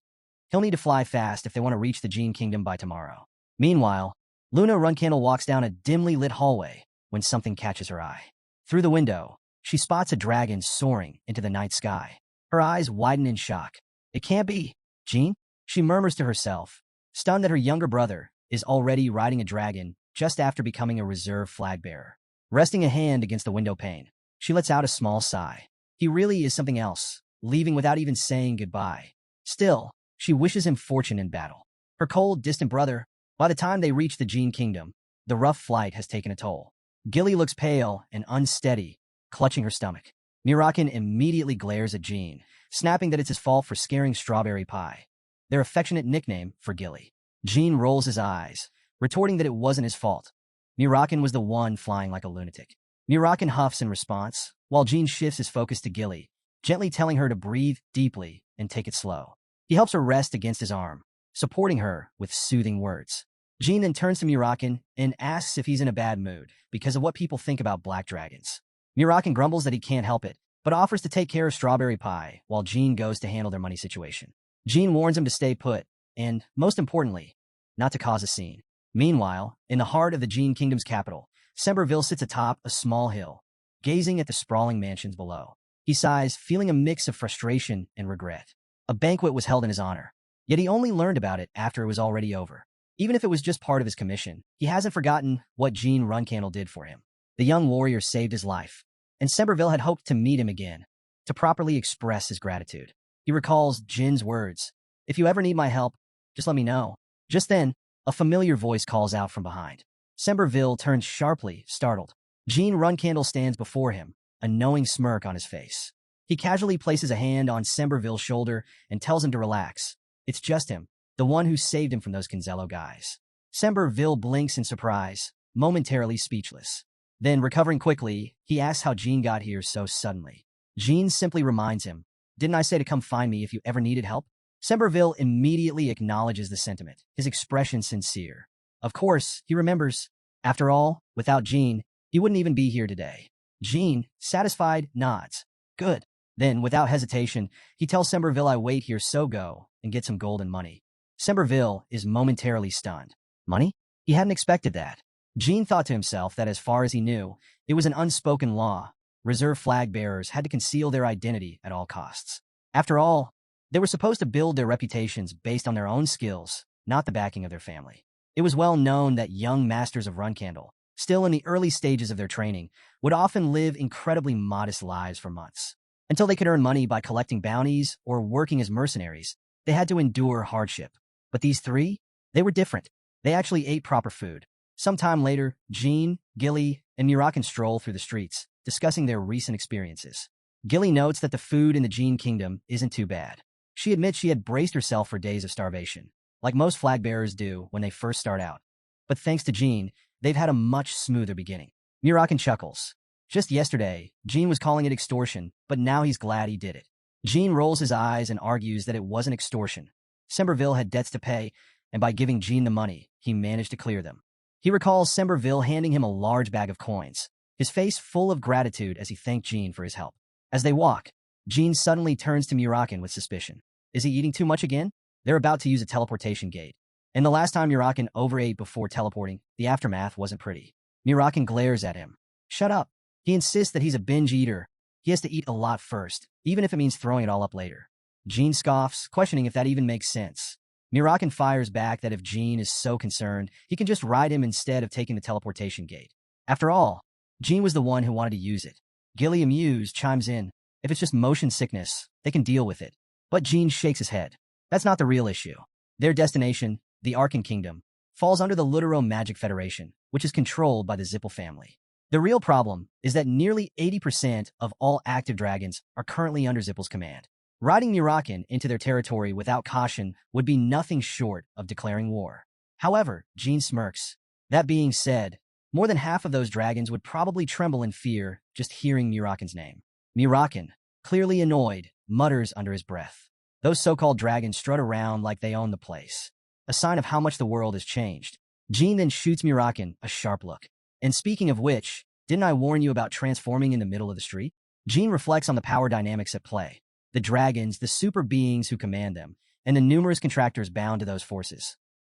He'll need to fly fast if they want to reach the Gene Kingdom by tomorrow. Meanwhile, Luna Runcandle walks down a dimly lit hallway when something catches her eye. Through the window, she spots a dragon soaring into the night sky. Her eyes widen in shock. It can't be. Gene? She murmurs to herself, stunned that her younger brother is already riding a dragon just after becoming a reserve flag bearer. Resting a hand against the window pane, she lets out a small sigh. He really is something else, leaving without even saying goodbye. Still, she wishes him fortune in battle. Her cold, distant brother, by the time they reach the Gene Kingdom, the rough flight has taken a toll. Gilly looks pale and unsteady, clutching her stomach. Mirakin immediately glares at Gene, snapping that it's his fault for scaring Strawberry Pie, their affectionate nickname for Gilly. Gene rolls his eyes, retorting that it wasn't his fault. Mirakin was the one flying like a lunatic. Mirakin huffs in response, while Gene shifts his focus to Gilly, gently telling her to breathe deeply and take it slow. He helps her rest against his arm, supporting her with soothing words. Gene then turns to Mirakin and asks if he's in a bad mood because of what people think about black dragons. Mirakin grumbles that he can't help it, but offers to take care of Strawberry Pie while Gene goes to handle their money situation. Gene warns him to stay put and, most importantly, not to cause a scene. Meanwhile, in the heart of the Gene Kingdom's capital, Semberville sits atop a small hill, gazing at the sprawling mansions below. He sighs, feeling a mix of frustration and regret. A banquet was held in his honor, yet he only learned about it after it was already over. Even if it was just part of his commission, he hasn't forgotten what Gene Runcandle did for him. The young warrior saved his life, and Semberville had hoped to meet him again, to properly express his gratitude. He recalls Jin's words, "If you ever need my help, just let me know." Just then, a familiar voice calls out from behind. Semberville turns sharply, startled. Gene Runcandle stands before him, a knowing smirk on his face. He casually places a hand on Semberville's shoulder and tells him to relax. It's just him, the one who saved him from those Conzello guys. Semberville blinks in surprise, momentarily speechless. Then, recovering quickly, he asks how Gene got here so suddenly. Gene simply reminds him, "Didn't I say to come find me if you ever needed help?" Semberville immediately acknowledges the sentiment, his expression sincere. Of course, he remembers. After all, without Gene, he wouldn't even be here today. Gene, satisfied, nods. Good. Then, without hesitation, he tells Semberville, "I wait here, so go and get some gold and money." Semberville is momentarily stunned. Money? He hadn't expected that. Gene thought to himself that as far as he knew, it was an unspoken law. Reserve flag bearers had to conceal their identity at all costs. After all, they were supposed to build their reputations based on their own skills, not the backing of their family. It was well known that young masters of Runcandle, still in the early stages of their training, would often live incredibly modest lives for months. Until they could earn money by collecting bounties or working as mercenaries, they had to endure hardship. But these three? They were different. They actually ate proper food. Sometime later, Gene, Gilly, and Mirakin stroll through the streets, discussing their recent experiences. Gilly notes that the food in the Gene Kingdom isn't too bad. She admits she had braced herself for days of starvation, like most flag bearers do when they first start out. But thanks to Gene, they've had a much smoother beginning. Mirakin chuckles. Just yesterday, Gene was calling it extortion, but now he's glad he did it. Gene rolls his eyes and argues that it wasn't extortion. Semberville had debts to pay, and by giving Gene the money, he managed to clear them. He recalls Semberville handing him a large bag of coins, his face full of gratitude as he thanked Gene for his help. As they walk, Gene suddenly turns to Mirakin with suspicion. Is he eating too much again? They're about to use a teleportation gate. And the last time Mirakin overate before teleporting, the aftermath wasn't pretty. Mirakin glares at him. Shut up. He insists that he's a binge eater. He has to eat a lot first, even if it means throwing it all up later. Gene scoffs, questioning if that even makes sense. Mirakin fires back that if Gene is so concerned, he can just ride him instead of taking the teleportation gate. After all, Gene was the one who wanted to use it. Gilly, amused, chimes in. If it's just motion sickness, they can deal with it. But Gene shakes his head. That's not the real issue. Their destination, the Arkan Kingdom, falls under the Lutero Magic Federation, which is controlled by the Zipple family. The real problem is that nearly 80% of all active dragons are currently under Zipple's command. Riding Mirakin into their territory without caution would be nothing short of declaring war. However, Gene smirks. That being said, more than half of those dragons would probably tremble in fear just hearing Mirakin's name. Mirakin, clearly annoyed, mutters under his breath. Those so-called dragons strut around like they own the place. a sign of how much the world has changed. Jean then shoots Mirakin a sharp look. And speaking of which, didn't I warn you about transforming in the middle of the street? Jean reflects on the power dynamics at play. The dragons, the super beings who command them, and the numerous contractors bound to those forces.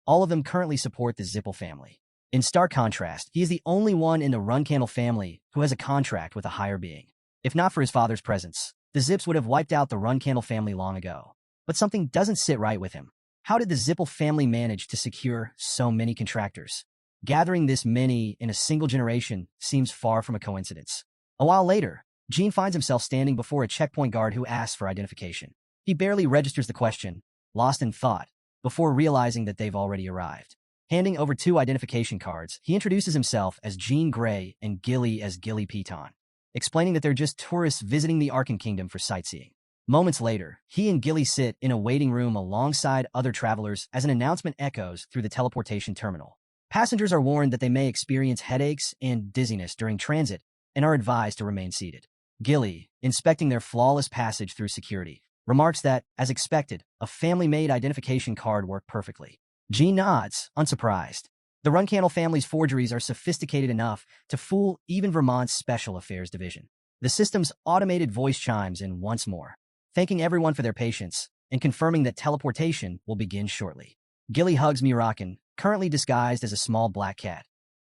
All of them currently support the Zipple family. In stark contrast, he is the only one in the Runcandle family who has a contract with a higher being. If not for his father's presence, the Zips would have wiped out the Runcandle family long ago. But something doesn't sit right with him. How did the Zipple family manage to secure so many contractors? Gathering this many in a single generation seems far from a coincidence. A while later, Jean finds himself standing before a checkpoint guard who asks for identification. He barely registers the question, lost in thought, before realizing that they've already arrived. Handing over 2 identification cards, he introduces himself as Jean Grey and Gilly as Gilly Piton, explaining that they're just tourists visiting the Arkan Kingdom for sightseeing. Moments later, he and Gilly sit in a waiting room alongside other travelers as an announcement echoes through the teleportation terminal. Passengers are warned that they may experience headaches and dizziness during transit and are advised to remain seated. Gilly, inspecting their flawless passage through security, remarks that, as expected, a family-made identification card worked perfectly. Jean nods, unsurprised. The Runcandle family's forgeries are sophisticated enough to fool even Vermont's Special Affairs Division. The system's automated voice chimes in once more, thanking everyone for their patience and confirming that teleportation will begin shortly. Gilly hugs Mirakin, currently disguised as a small black cat,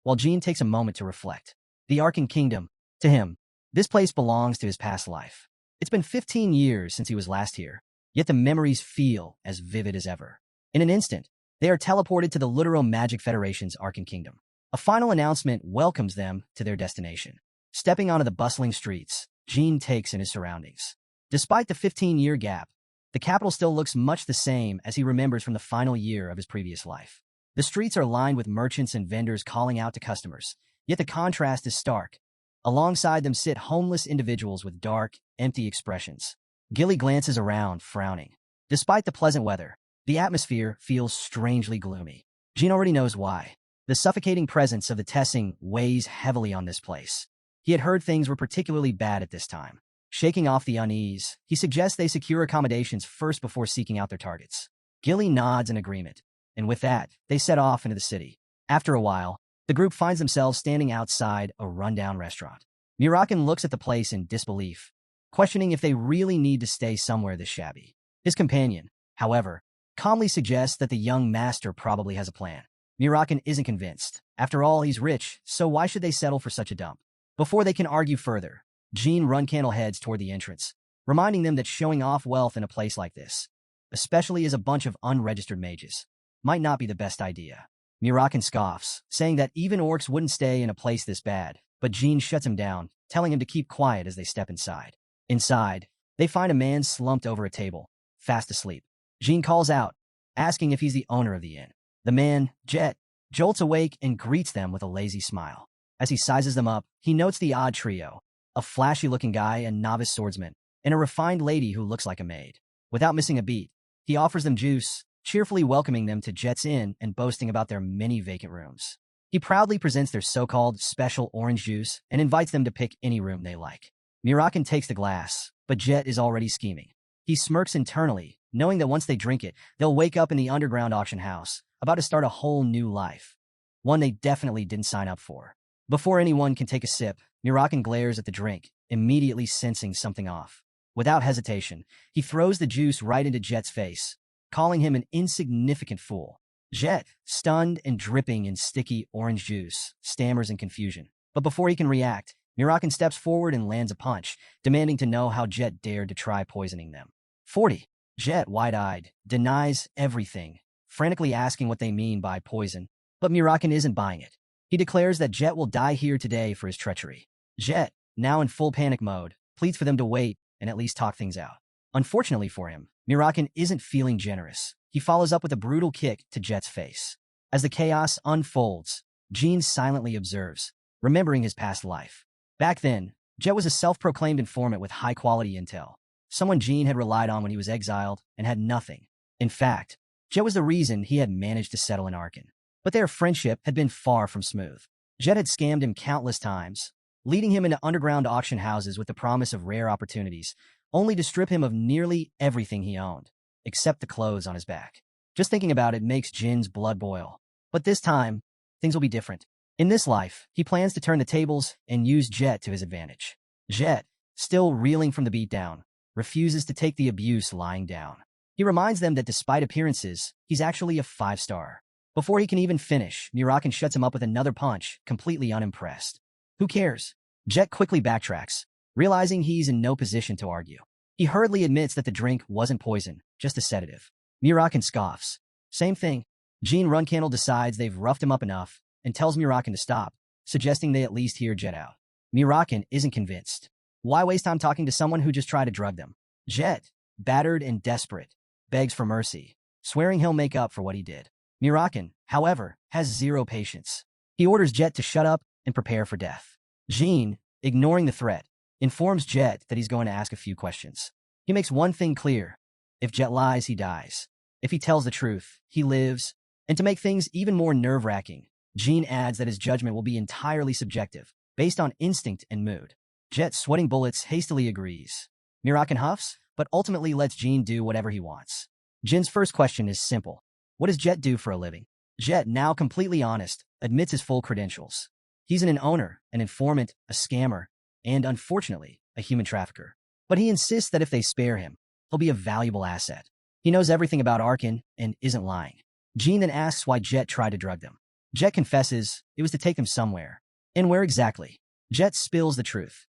while Jean takes a moment to reflect. The Arkan Kingdom, to him, this place belongs to his past life. It's been 15 years since he was last here, yet the memories feel as vivid as ever. In an instant, they are teleported to the Literal Magic Federation's Arkan Kingdom. A final announcement welcomes them to their destination. Stepping onto the bustling streets, Jean takes in his surroundings. Despite the 15-year gap, the capital still looks much the same as he remembers from the final year of his previous life. The streets are lined with merchants and vendors calling out to customers, yet the contrast is stark. Alongside them sit homeless individuals with dark, empty expressions. Gilly glances around, frowning. Despite the pleasant weather, the atmosphere feels strangely gloomy. Jean already knows why. The suffocating presence of the Tessing weighs heavily on this place. He had heard things were particularly bad at this time. Shaking off the unease, he suggests they secure accommodations first before seeking out their targets. Gilly nods in agreement, and with that, they set off into the city. After a while, the group finds themselves standing outside a rundown restaurant. Mirakin looks at the place in disbelief, questioning if they really need to stay somewhere this shabby. His companion, however, calmly suggests that the young master probably has a plan. Mirakin isn't convinced. After all, he's rich, so why should they settle for such a dump? Before they can argue further, Jean Runcandle heads toward the entrance, reminding them that showing off wealth in a place like this, especially as a bunch of unregistered mages, might not be the best idea. Mirakin scoffs, saying that even orcs wouldn't stay in a place this bad, but Jean shuts him down, telling him to keep quiet as they step inside. Inside, they find a man slumped over a table, fast asleep. Jean calls out, asking if he's the owner of the inn. The man, Jet, jolts awake and greets them with a lazy smile. As he sizes them up, he notes the odd trio, a flashy-looking guy, a novice swordsman, and a refined lady who looks like a maid. Without missing a beat, he offers them juice, cheerfully welcoming them to Jet's Inn and boasting about their many vacant rooms. He proudly presents their so-called special orange juice and invites them to pick any room they like. Mirakin takes the glass, but Jet is already scheming. He smirks internally, knowing that once they drink it, they'll wake up in the underground auction house, about to start a whole new life. One they definitely didn't sign up for. Before anyone can take a sip, Mirakin glares at the drink, immediately sensing something off. Without hesitation, he throws the juice right into Jet's face, calling him an insignificant fool. Jet, stunned and dripping in sticky orange juice, stammers in confusion. But before he can react, Mirakin steps forward and lands a punch, demanding to know how Jet dared to try poisoning them. 40. Jet, wide-eyed, denies everything, frantically asking what they mean by poison. But Mirakin isn't buying it. He declares that Jet will die here today for his treachery. Jet, now in full panic mode, pleads for them to wait and at least talk things out. Unfortunately for him, Mirakin isn't feeling generous. He follows up with a brutal kick to Jet's face. As the chaos unfolds, Jean silently observes, remembering his past life. Back then, Jet was a self-proclaimed informant with high-quality intel, someone Jean had relied on when he was exiled and had nothing. In fact, Jet was the reason he had managed to settle in Arkan. But their friendship had been far from smooth. Jet had scammed him countless times, leading him into underground auction houses with the promise of rare opportunities, only to strip him of nearly everything he owned, except the clothes on his back. Just thinking about it makes Jin's blood boil. But this time, things will be different. In this life, he plans to turn the tables and use Jet to his advantage. Jet, still reeling from the beatdown, refuses to take the abuse lying down. He reminds them that despite appearances, he's actually a 5-star. Before he can even finish, mirakin shuts him up with another punch, completely unimpressed. Who cares? Jet quickly backtracks, realizing he's in no position to argue. He hurriedly admits that the drink wasn't poison, just a sedative. Mirakin scoffs. Same thing. Runcandle decides they've roughed him up enough and tells Mirakin to stop, suggesting they at least hear Jet out. Mirakin isn't convinced. Why waste time talking to someone who just tried to drug them? Jet, battered and desperate, begs for mercy, swearing he'll make up for what he did. Mirakin, however, has zero patience. He orders Jet to shut up and prepare for death. Jin, ignoring the threat, informs Jet that he's going to ask a few questions. He makes one thing clear. If Jet lies, he dies. If he tells the truth, he lives. And to make things even more nerve-wracking, Jin adds that his judgment will be entirely subjective, based on instinct and mood. Jet, sweating bullets, hastily agrees. Mirakin huffs, but ultimately lets Jin do whatever he wants. Jin's first question is simple. What does Jet do for a living? Jet, now completely honest, admits his full credentials. He's an owner, an informant, a scammer, and, unfortunately, a human trafficker. But he insists that if they spare him, he'll be a valuable asset. He knows everything about Arkan and isn't lying. Jin then asks why Jet tried to drug them. Jet confesses it was to take them somewhere. And where exactly? Jet spills the truth.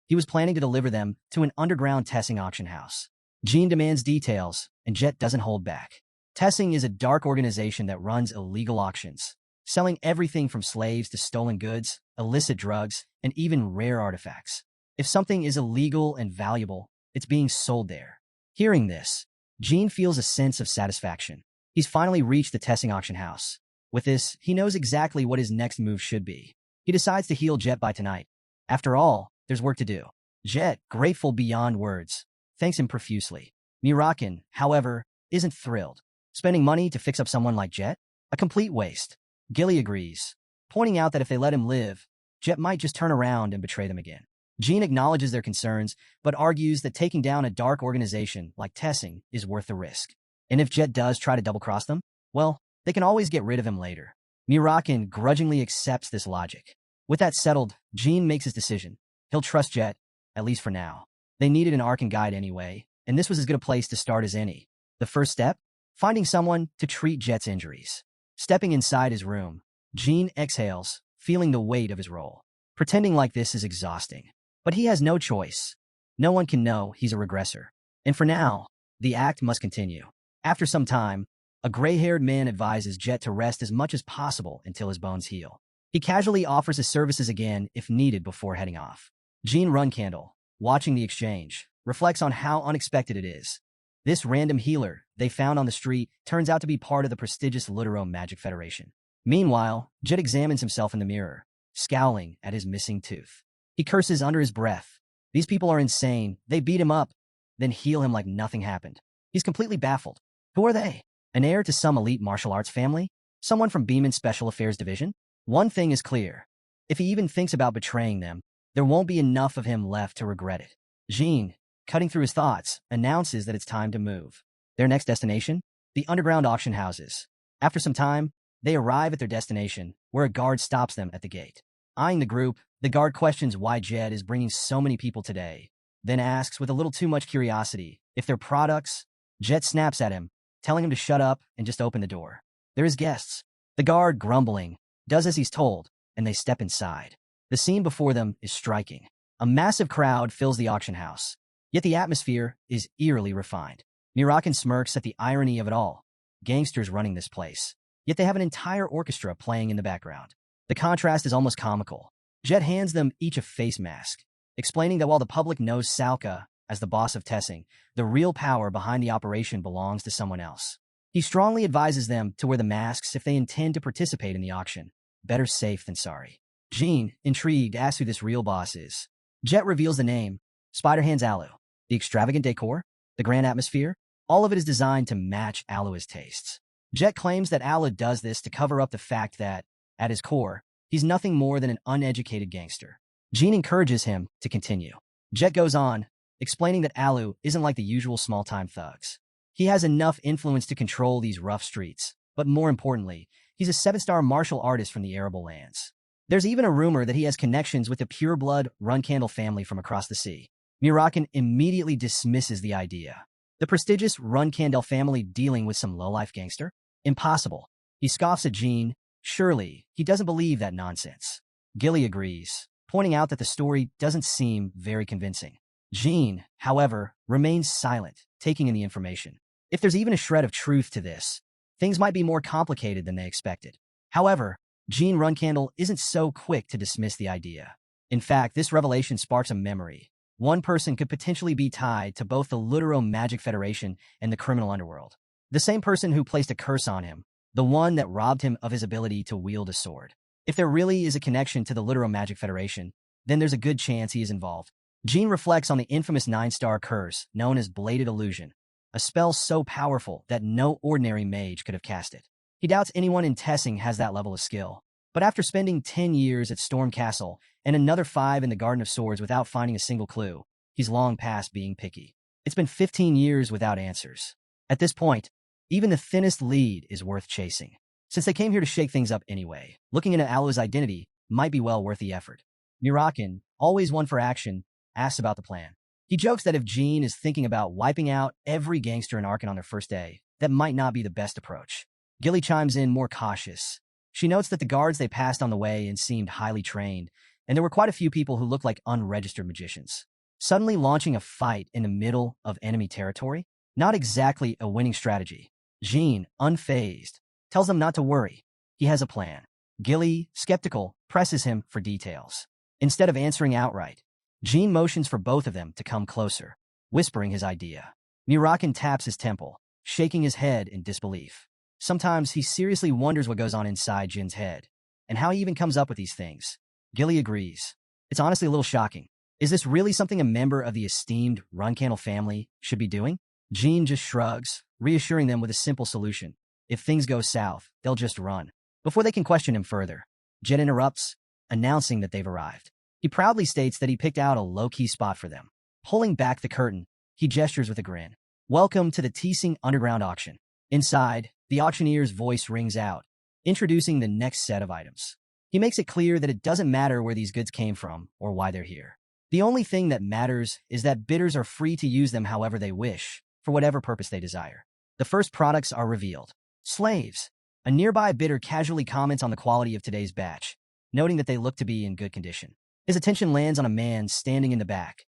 He was planning to deliver them to an underground Tessing auction house. Jin demands details, and Jet doesn't hold back. Tessing is a dark organization that runs illegal auctions, selling everything from slaves to stolen goods, illicit drugs, and even rare artifacts. If something is illegal and valuable, it's being sold there. Hearing this, Jin feels a sense of satisfaction. He's finally reached the Tessing auction house. With this, he knows exactly what his next move should be. He decides to heal Jet by tonight. After all, there's work to do. Jet, grateful beyond words, thanks him profusely. Mirakin, however, isn't thrilled. Spending money to fix up someone like Jet? A complete waste. Gilly agrees, pointing out that if they let him live, Jet might just turn around and betray them again. Jin acknowledges their concerns, but argues that taking down a dark organization like Tessing is worth the risk. And if Jet does try to double-cross them, well, they can always get rid of him later. Mirakin grudgingly accepts this logic. With that settled, Jin makes his decision. He'll trust Jet, at least for now. They needed an Arkan guide anyway, and this was as good a place to start as any. The first step? Finding someone to treat Jet's injuries. Stepping inside his room, Jin exhales, feeling the weight of his role. Pretending like this is exhausting. But he has no choice. No one can know he's a regressor. And for now, the act must continue. After some time, a gray-haired man advises Jet to rest as much as possible until his bones heal. He casually offers his services again if needed before heading off. Jin Runcandle, watching the exchange, reflects on how unexpected it is. This random healer they found on the street turns out to be part of the prestigious Lutero Magic Federation. Meanwhile, Jet examines himself in the mirror, scowling at his missing tooth. He curses under his breath. These people are insane. They beat him up, then heal him like nothing happened. He's completely baffled. Who are they? An heir to some elite martial arts family? Someone from Beeman's Special Affairs Division? One thing is clear. If he even thinks about betraying them, there won't be enough of him left to regret it. Jin, cutting through his thoughts, announces that it's time to move. Their next destination? The underground auction houses. After some time, they arrive at their destination, where a guard stops them at the gate. Eyeing the group, the guard questions why Jet is bringing so many people today, then asks with a little too much curiosity if they're products. Jet snaps at him, telling him to shut up and just open the door. They're his guests. The guard, grumbling, does as he's told, and they step inside. The scene before them is striking. A massive crowd fills the auction house, yet the atmosphere is eerily refined. Mirakin smirks at the irony of it all. Gangsters running this place, yet they have an entire orchestra playing in the background. The contrast is almost comical. Jet hands them each a face mask, explaining that while the public knows Salka as the boss of Tessing, the real power behind the operation belongs to someone else. He strongly advises them to wear the masks if they intend to participate in the auction. Better safe than sorry. Jin, intrigued, asks who this real boss is. Jet reveals the name, Spider-Hands Alu. The extravagant decor, the grand atmosphere, all of it is designed to match Alu's tastes. Jet claims that Alu does this to cover up the fact that, at his core, he's nothing more than an uneducated gangster. Jin encourages him to continue. Jet goes on, explaining that Alu isn't like the usual small-time thugs. He has enough influence to control these rough streets, but more importantly, he's a 7-star martial artist from the Arable lands. There's even a rumor that he has connections with the pure-blood Runcandle family from across the sea. Mirakin immediately dismisses the idea. The prestigious Runcandle family dealing with some lowlife gangster? Impossible. He scoffs at Jean. Surely, he doesn't believe that nonsense. Gilly agrees, pointing out that the story doesn't seem very convincing. Jean, however, remains silent, taking in the information. If there's even a shred of truth to this, things might be more complicated than they expected. However, Jean Runcandle isn't so quick to dismiss the idea. In fact, this revelation sparks a memory. One person could potentially be tied to both the Lutero Magic Federation and the criminal underworld. The same person who placed a curse on him, the one that robbed him of his ability to wield a sword. If there really is a connection to the Lutero Magic Federation, then there's a good chance he is involved. Jean reflects on the infamous 9-star curse known as Bladed Illusion, a spell so powerful that no ordinary mage could have cast it. He doubts anyone in Tessing has that level of skill. But after spending 10 years at Storm Castle and another 5 in the Garden of Swords without finding a single clue, he's long past being picky. It's been 15 years without answers. At this point, even the thinnest lead is worth chasing. Since they came here to shake things up anyway, looking into Aloe's identity might be well worth the effort. Mirakin, always one for action, asks about the plan. He jokes that if Jean is thinking about wiping out every gangster in Arkan on their first day, that might not be the best approach. Gilly chimes in more cautious. She notes that the guards they passed on the way and seemed highly trained, and there were quite a few people who looked like unregistered magicians. Suddenly launching a fight in the middle of enemy territory? Not exactly a winning strategy. Jean, unfazed, tells them not to worry. He has a plan. Gilly, skeptical, presses him for details. Instead of answering outright, Jean motions for both of them to come closer, whispering his idea. Mirakin taps his temple, shaking his head in disbelief. Sometimes he seriously wonders what goes on inside Jin's head, and how he even comes up with these things. Gilly agrees. It's honestly a little shocking. Is this really something a member of the esteemed Runcandle family should be doing? Jean just shrugs, reassuring them with a simple solution. If things go south, they'll just run. Before they can question him further, Jet interrupts, announcing that they've arrived. He proudly states that he picked out a low-key spot for them. Pulling back the curtain, he gestures with a grin. Welcome to the Teesing Underground Auction. Inside, the auctioneer's voice rings out, introducing the next set of items. He makes it clear that it doesn't matter where these goods came from or why they're here. The only thing that matters is that bidders are free to use them however they wish, for whatever purpose they desire. The first products are revealed. Slaves. A nearby bidder casually comments on the quality of today's batch, noting that they look to be in good condition. His attention lands on a man standing in the back,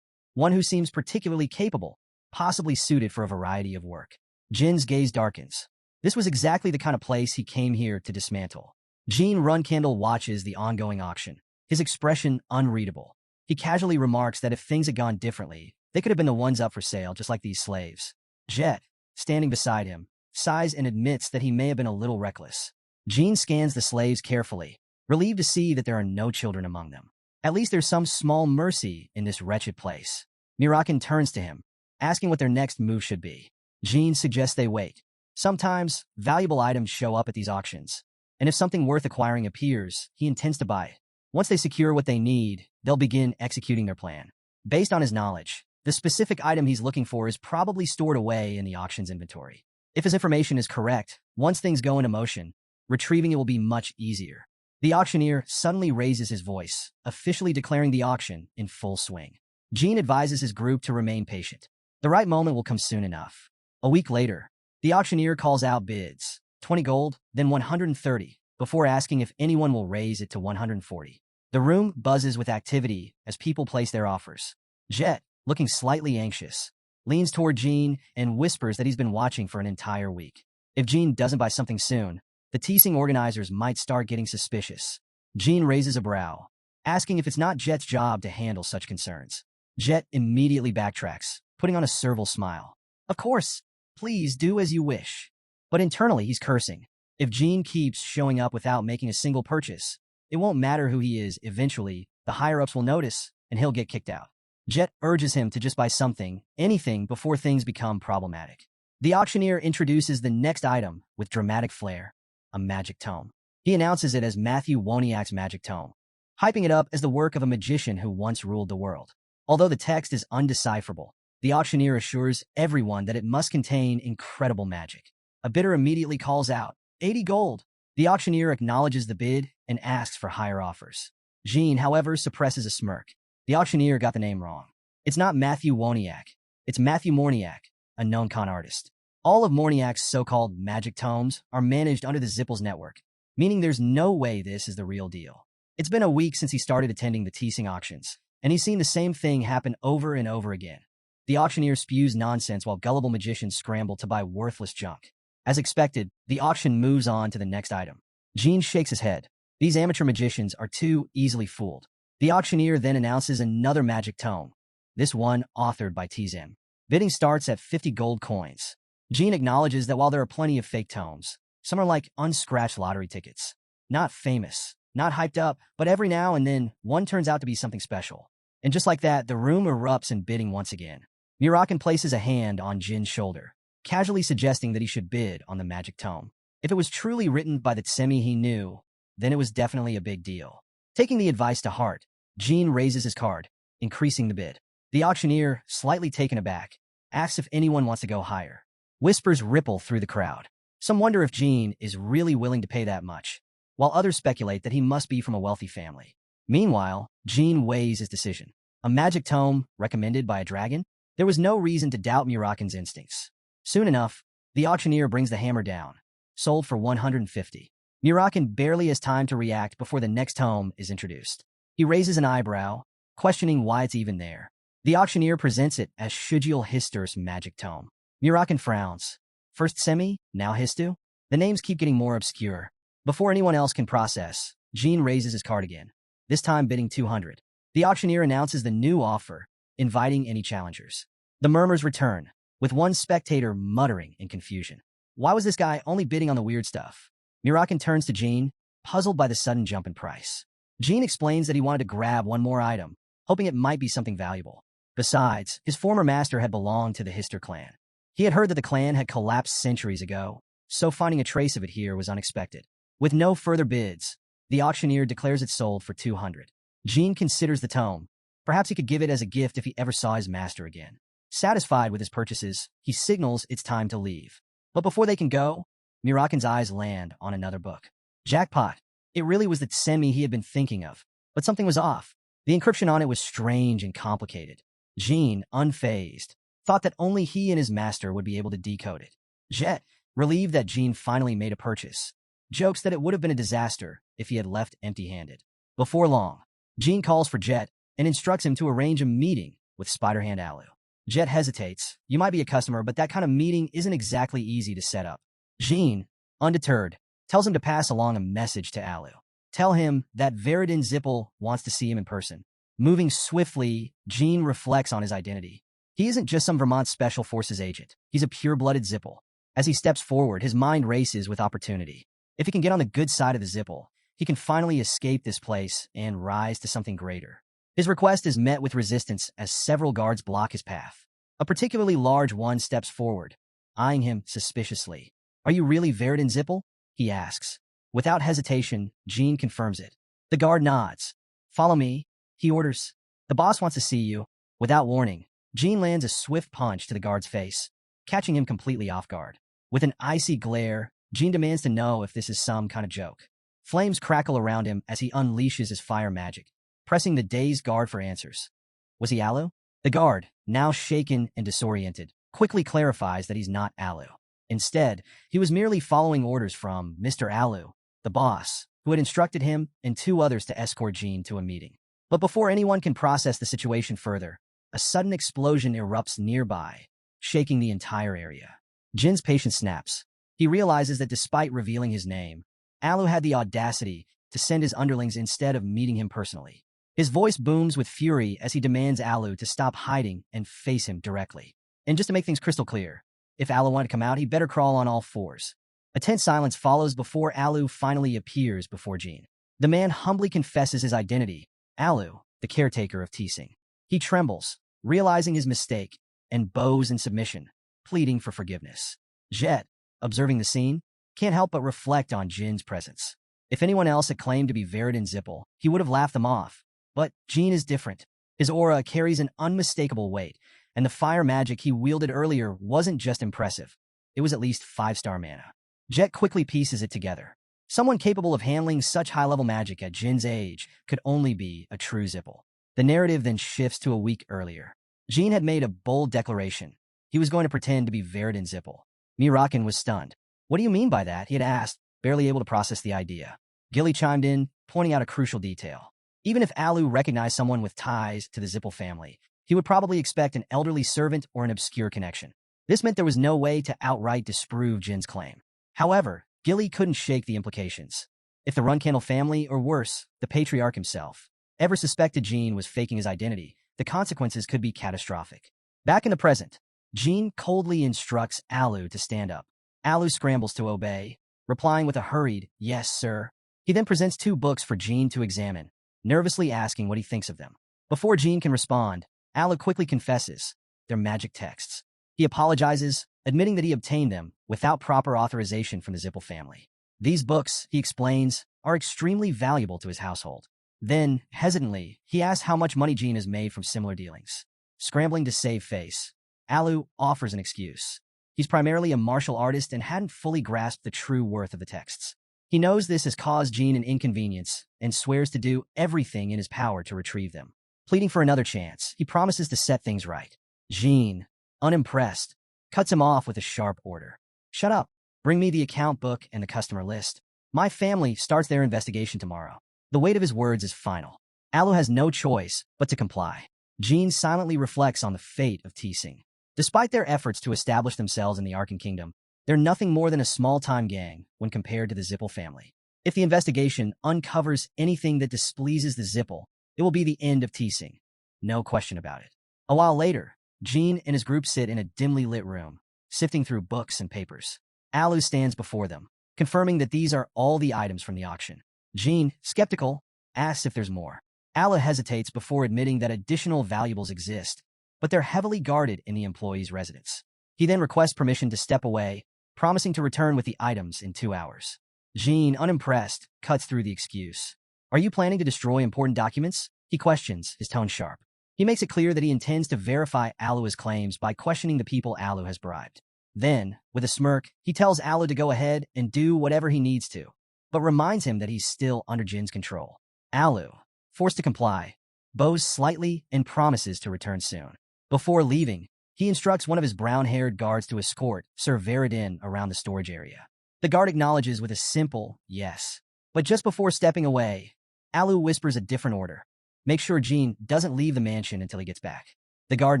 one who seems particularly capable, possibly suited for a variety of work. Jin's gaze darkens. This was exactly the kind of place he came here to dismantle. Jean Runcandle watches the ongoing auction, his expression unreadable. He casually remarks that if things had gone differently, they could have been the ones up for sale, just like these slaves. Jet, standing beside him, sighs and admits that he may have been a little reckless. Jean scans the slaves carefully, relieved to see that there are no children among them. At least there's some small mercy in this wretched place. Mirakin turns to him, asking what their next move should be. Jean suggests they wait. Sometimes, valuable items show up at these auctions, and if something worth acquiring appears, he intends to buy it. Once they secure what they need, they'll begin executing their plan. Based on his knowledge, the specific item he's looking for is probably stored away in the auction's inventory. If his information is correct, once things go into motion, retrieving it will be much easier. The auctioneer suddenly raises his voice, officially declaring the auction in full swing. Jean advises his group to remain patient. The right moment will come soon enough. A week later, the auctioneer calls out bids, 20 gold, then 130, before asking if anyone will raise it to 140. The room buzzes with activity as people place their offers. Jet, looking slightly anxious, leans toward Jean and whispers that he's been watching for an entire week. If Jean doesn't buy something soon, the teasing organizers might start getting suspicious. Jean raises a brow, asking if it's not Jet's job to handle such concerns. Jet immediately backtracks, putting on a servile smile. Of course, please do as you wish. But internally, he's cursing. If Jean keeps showing up without making a single purchase, it won't matter who he is. Eventually, the higher-ups will notice, and he'll get kicked out. Jet urges him to just buy something, anything, before things become problematic. The auctioneer introduces the next item with dramatic flair, a magic tome. He announces it as Matthew Woniak's magic tome, hyping it up as the work of a magician who once ruled the world. Although the text is undecipherable, The auctioneer assures everyone that it must contain incredible magic. A bidder immediately calls out, 80 gold. The auctioneer acknowledges the bid and asks for higher offers. Jean, however, suppresses a smirk. The auctioneer got the name wrong. It's not Matthew Woniak. It's Matthew Morniak, a known con artist. All of Morniak's so-called magic tomes are managed under the Zipple's network, meaning there's no way this is the real deal. It's been a week since he started attending the teasing auctions, and he's seen the same thing happen over and over again. The auctioneer spews nonsense while gullible magicians scramble to buy worthless junk. As expected, the auction moves on to the next item. Jean shakes his head. These amateur magicians are too easily fooled. The auctioneer then announces another magic tome, this one authored by Tzim. Bidding starts at 50 gold coins. Jean acknowledges that while there are plenty of fake tomes, some are like unscratched lottery tickets. Not famous, not hyped up, but every now and then, one turns out to be something special. And just like that, the room erupts in bidding once again. Mirakin places a hand on Jin's shoulder, casually suggesting that he should bid on the magic tome. If it was truly written by the Tsemi he knew, then it was definitely a big deal. Taking the advice to heart, Jin raises his card, increasing the bid. The auctioneer, slightly taken aback, asks if anyone wants to go higher. Whispers ripple through the crowd. Some wonder if Jin is really willing to pay that much, while others speculate that he must be from a wealthy family. Meanwhile, Jin weighs his decision. A magic tome recommended by a dragon? There was no reason to doubt Mirakin's instincts. Soon enough, the auctioneer brings the hammer down. Sold for 150. Mirakin barely has time to react before the next tome is introduced. He raises an eyebrow, questioning why it's even there. The auctioneer presents it as Shujiel Histur's magic tome. Mirakin frowns. First Semi, now Histu? The names keep getting more obscure. Before anyone else can process, Jin raises his card again, this time bidding 200. The auctioneer announces the new offer, inviting any challengers. The murmurs return, with one spectator muttering in confusion. Why was this guy only bidding on the weird stuff? Mirakin turns to Jean, puzzled by the sudden jump in price. Jean explains that he wanted to grab one more item, hoping it might be something valuable. Besides, his former master had belonged to the Histur clan. He had heard that the clan had collapsed centuries ago, so finding a trace of it here was unexpected. With no further bids, the auctioneer declares it sold for 200. Jean considers the tome. Perhaps he could give it as a gift if he ever saw his master again. Satisfied with his purchases, he signals it's time to leave. But before they can go, Mirakin's eyes land on another book. Jackpot. It really was the Tsemi he had been thinking of, but something was off. The encryption on it was strange and complicated. Jean, unfazed, thought that only he and his master would be able to decode it. Jet, relieved that Jean finally made a purchase, jokes that it would have been a disaster if he had left empty-handed. Before long, Jean calls for Jet and instructs him to arrange a meeting with Spider-Hand Alu. Jet hesitates. You might be a customer, but that kind of meeting isn't exactly easy to set up. Jean, undeterred, tells him to pass along a message to Alu. Tell him that Veridin Zipple wants to see him in person. Moving swiftly, Jean reflects on his identity. He isn't just some Vermont Special Forces agent. He's a pure-blooded Zipple. As he steps forward, his mind races with opportunity. If he can get on the good side of the Zipple, he can finally escape this place and rise to something greater. His request is met with resistance as several guards block his path. A particularly large one steps forward, eyeing him suspiciously. Are you really Veridin Zipple? He asks. Without hesitation, Jean confirms it. The guard nods. Follow me, he orders. The boss wants to see you. Without warning, Jean lands a swift punch to the guard's face, catching him completely off guard. With an icy glare, Jean demands to know if this is some kind of joke. Flames crackle around him as he unleashes his fire magic, pressing the dazed guard for answers. Was he Alu? The guard, now shaken and disoriented, quickly clarifies that he's not Alu. Instead, he was merely following orders from Mr. Alu, the boss, who had instructed him and two others to escort Jean to a meeting. But before anyone can process the situation further, a sudden explosion erupts nearby, shaking the entire area. Jin's patience snaps. He realizes that despite revealing his name, Alu had the audacity to send his underlings instead of meeting him personally. His voice booms with fury as he demands Alu to stop hiding and face him directly. And just to make things crystal clear, if Alu wanted to come out, he'd better crawl on all fours. A tense silence follows before Alu finally appears before Jean. The man humbly confesses his identity, Alu, the caretaker of Teasing. He trembles, realizing his mistake, and bows in submission, pleading for forgiveness. Jet, observing the scene, can't help but reflect on Jin's presence. If anyone else had claimed to be Veridin Zipple, he would have laughed them off. But Jean is different. His aura carries an unmistakable weight, and the fire magic he wielded earlier wasn't just impressive. It was at least 5-star mana. Jet quickly pieces it together. Someone capable of handling such high-level magic at Jin's age could only be a true Zipple. The narrative then shifts to a week earlier. Jin had made a bold declaration. He was going to pretend to be Verdun Zipple. Mirakin was stunned. "What do you mean by that?" he had asked, barely able to process the idea. Gilly chimed in, pointing out a crucial detail. Even if Alu recognized someone with ties to the Zipple family, he would probably expect an elderly servant or an obscure connection. This meant there was no way to outright disprove Jin's claim. However, Gilly couldn't shake the implications. If the Runcandle family, or worse, the patriarch himself, ever suspected Jin was faking his identity, the consequences could be catastrophic. Back in the present, Jin coldly instructs Alu to stand up. Alu scrambles to obey, replying with a hurried, "Yes, sir." He then presents 2 books for Jin to examine, nervously asking what he thinks of them. Before Jin can respond, Alu quickly confesses they're magic texts. He apologizes, admitting that he obtained them without proper authorization from the Zipple family. These books, he explains, are extremely valuable to his household. Then, hesitantly, he asks how much money Jin has made from similar dealings. Scrambling to save face, Alu offers an excuse. He's primarily a martial artist and hadn't fully grasped the true worth of the texts. He knows this has caused Jin an inconvenience and swears to do everything in his power to retrieve them. Pleading for another chance, he promises to set things right. Jin, unimpressed, cuts him off with a sharp order. "Shut up. Bring me the account book and the customer list. My family starts their investigation tomorrow." The weight of his words is final. Alu has no choice but to comply. Jin silently reflects on the fate of Tsing. Despite their efforts to establish themselves in the Arkan Kingdom, they're nothing more than a small-time gang when compared to the Zipple family. If the investigation uncovers anything that displeases the Zipple, it will be the end of Tsing. No question about it. A while later, Jin and his group sit in a dimly lit room, sifting through books and papers. Alu stands before them, confirming that these are all the items from the auction. Jin, skeptical, asks if there's more. Alu hesitates before admitting that additional valuables exist, but they're heavily guarded in the employee's residence. He then requests permission to step away, promising to return with the items in 2 hours. Jin, unimpressed, cuts through the excuse. "Are you planning to destroy important documents?" he questions, his tone sharp. He makes it clear that he intends to verify Alu's claims by questioning the people Alu has bribed. Then, with a smirk, he tells Alu to go ahead and do whatever he needs to, but reminds him that he's still under Jin's control. Alu, forced to comply, bows slightly and promises to return soon. Before leaving, he instructs one of his brown-haired guards to escort Sir Verdun around the storage area. The guard acknowledges with a simple yes. But just before stepping away, Alu whispers a different order. Make sure Jin doesn't leave the mansion until he gets back. The guard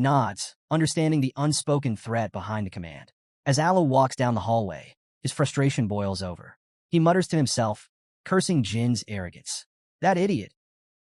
nods, understanding the unspoken threat behind the command. As Alu walks down the hallway, his frustration boils over. He mutters to himself, cursing Jin's arrogance. "That idiot.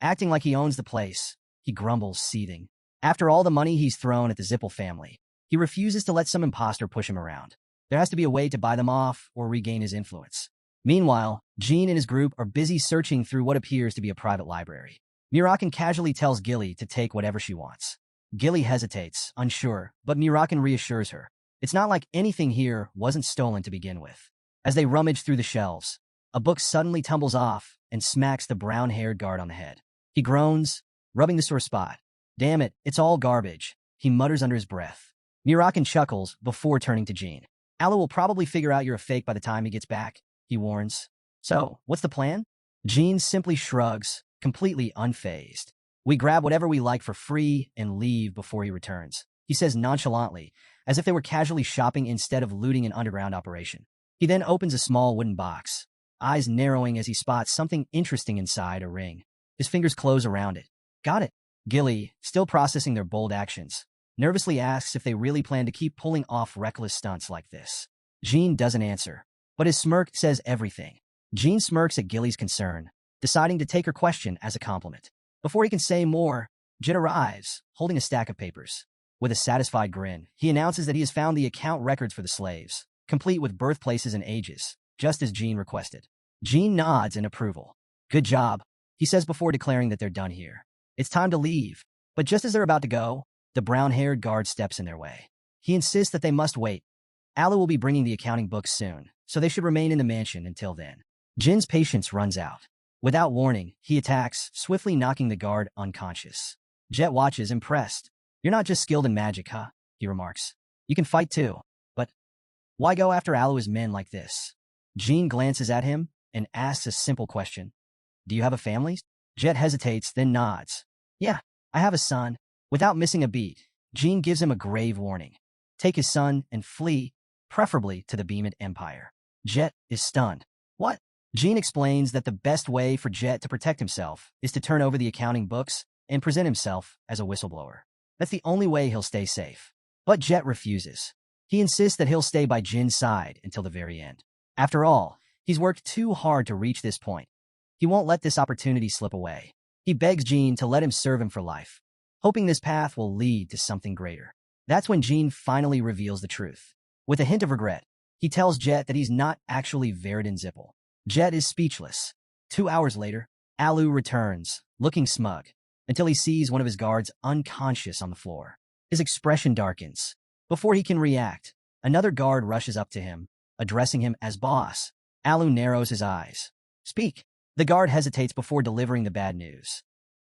Acting like he owns the place," he grumbles, seething. After all the money he's thrown at the Zipple family, he refuses to let some imposter push him around. There has to be a way to buy them off or regain his influence. Meanwhile, Jin and his group are busy searching through what appears to be a private library. Mirakin casually tells Gilly to take whatever she wants. Gilly hesitates, unsure, but Mirakin reassures her. It's not like anything here wasn't stolen to begin with. As they rummage through the shelves, a book suddenly tumbles off and smacks the brown-haired guard on the head. He groans, rubbing the sore spot. "Damn it, it's all garbage," he mutters under his breath. Mirakin chuckles before turning to Jin. "Alu will probably figure out you're a fake by the time he gets back," he warns. "So, what's the plan?" Jin simply shrugs, completely unfazed. "We grab whatever we like for free and leave before he returns," he says nonchalantly, as if they were casually shopping instead of looting an underground operation. He then opens a small wooden box, eyes narrowing as he spots something interesting inside a ring. His fingers close around it. "Got it." Gilly, still processing their bold actions, nervously asks if they really plan to keep pulling off reckless stunts like this. Jin doesn't answer, but his smirk says everything. Jin smirks at Gilly's concern, deciding to take her question as a compliment. Before he can say more, Jin arrives, holding a stack of papers. With a satisfied grin, he announces that he has found the account records for the slaves, complete with birthplaces and ages, just as Jin requested. Jin nods in approval. "Good job," he says before declaring that they're done here. It's time to leave, but just as they're about to go, the brown-haired guard steps in their way. He insists that they must wait. Alu will be bringing the accounting books soon, so they should remain in the mansion until then. Jin's patience runs out. Without warning, he attacks, swiftly knocking the guard unconscious. Jet watches, impressed. You're not just skilled in magic, huh? He remarks. You can fight too. But why go after Alu's men like this? Jean glances at him and asks a simple question. Do you have a family? Jet hesitates, then nods. Yeah, I have a son. Without missing a beat, Jean gives him a grave warning. Take his son and flee, preferably to the Beamid Empire. Jet is stunned. What? Jean explains that the best way for Jet to protect himself is to turn over the accounting books and present himself as a whistleblower. That's the only way he'll stay safe. But Jet refuses. He insists that he'll stay by Jin's side until the very end. After all, he's worked too hard to reach this point. He won't let this opportunity slip away. He begs Jean to let him serve him for life, hoping this path will lead to something greater. That's when Jean finally reveals the truth. With a hint of regret, he tells Jet that he's not actually Veridin Zipple. Jet is speechless. 2 hours later, Alu returns, looking smug, until he sees one of his guards unconscious on the floor. His expression darkens. Before he can react, another guard rushes up to him, addressing him as boss. Alu narrows his eyes. Speak. The guard hesitates before delivering the bad news.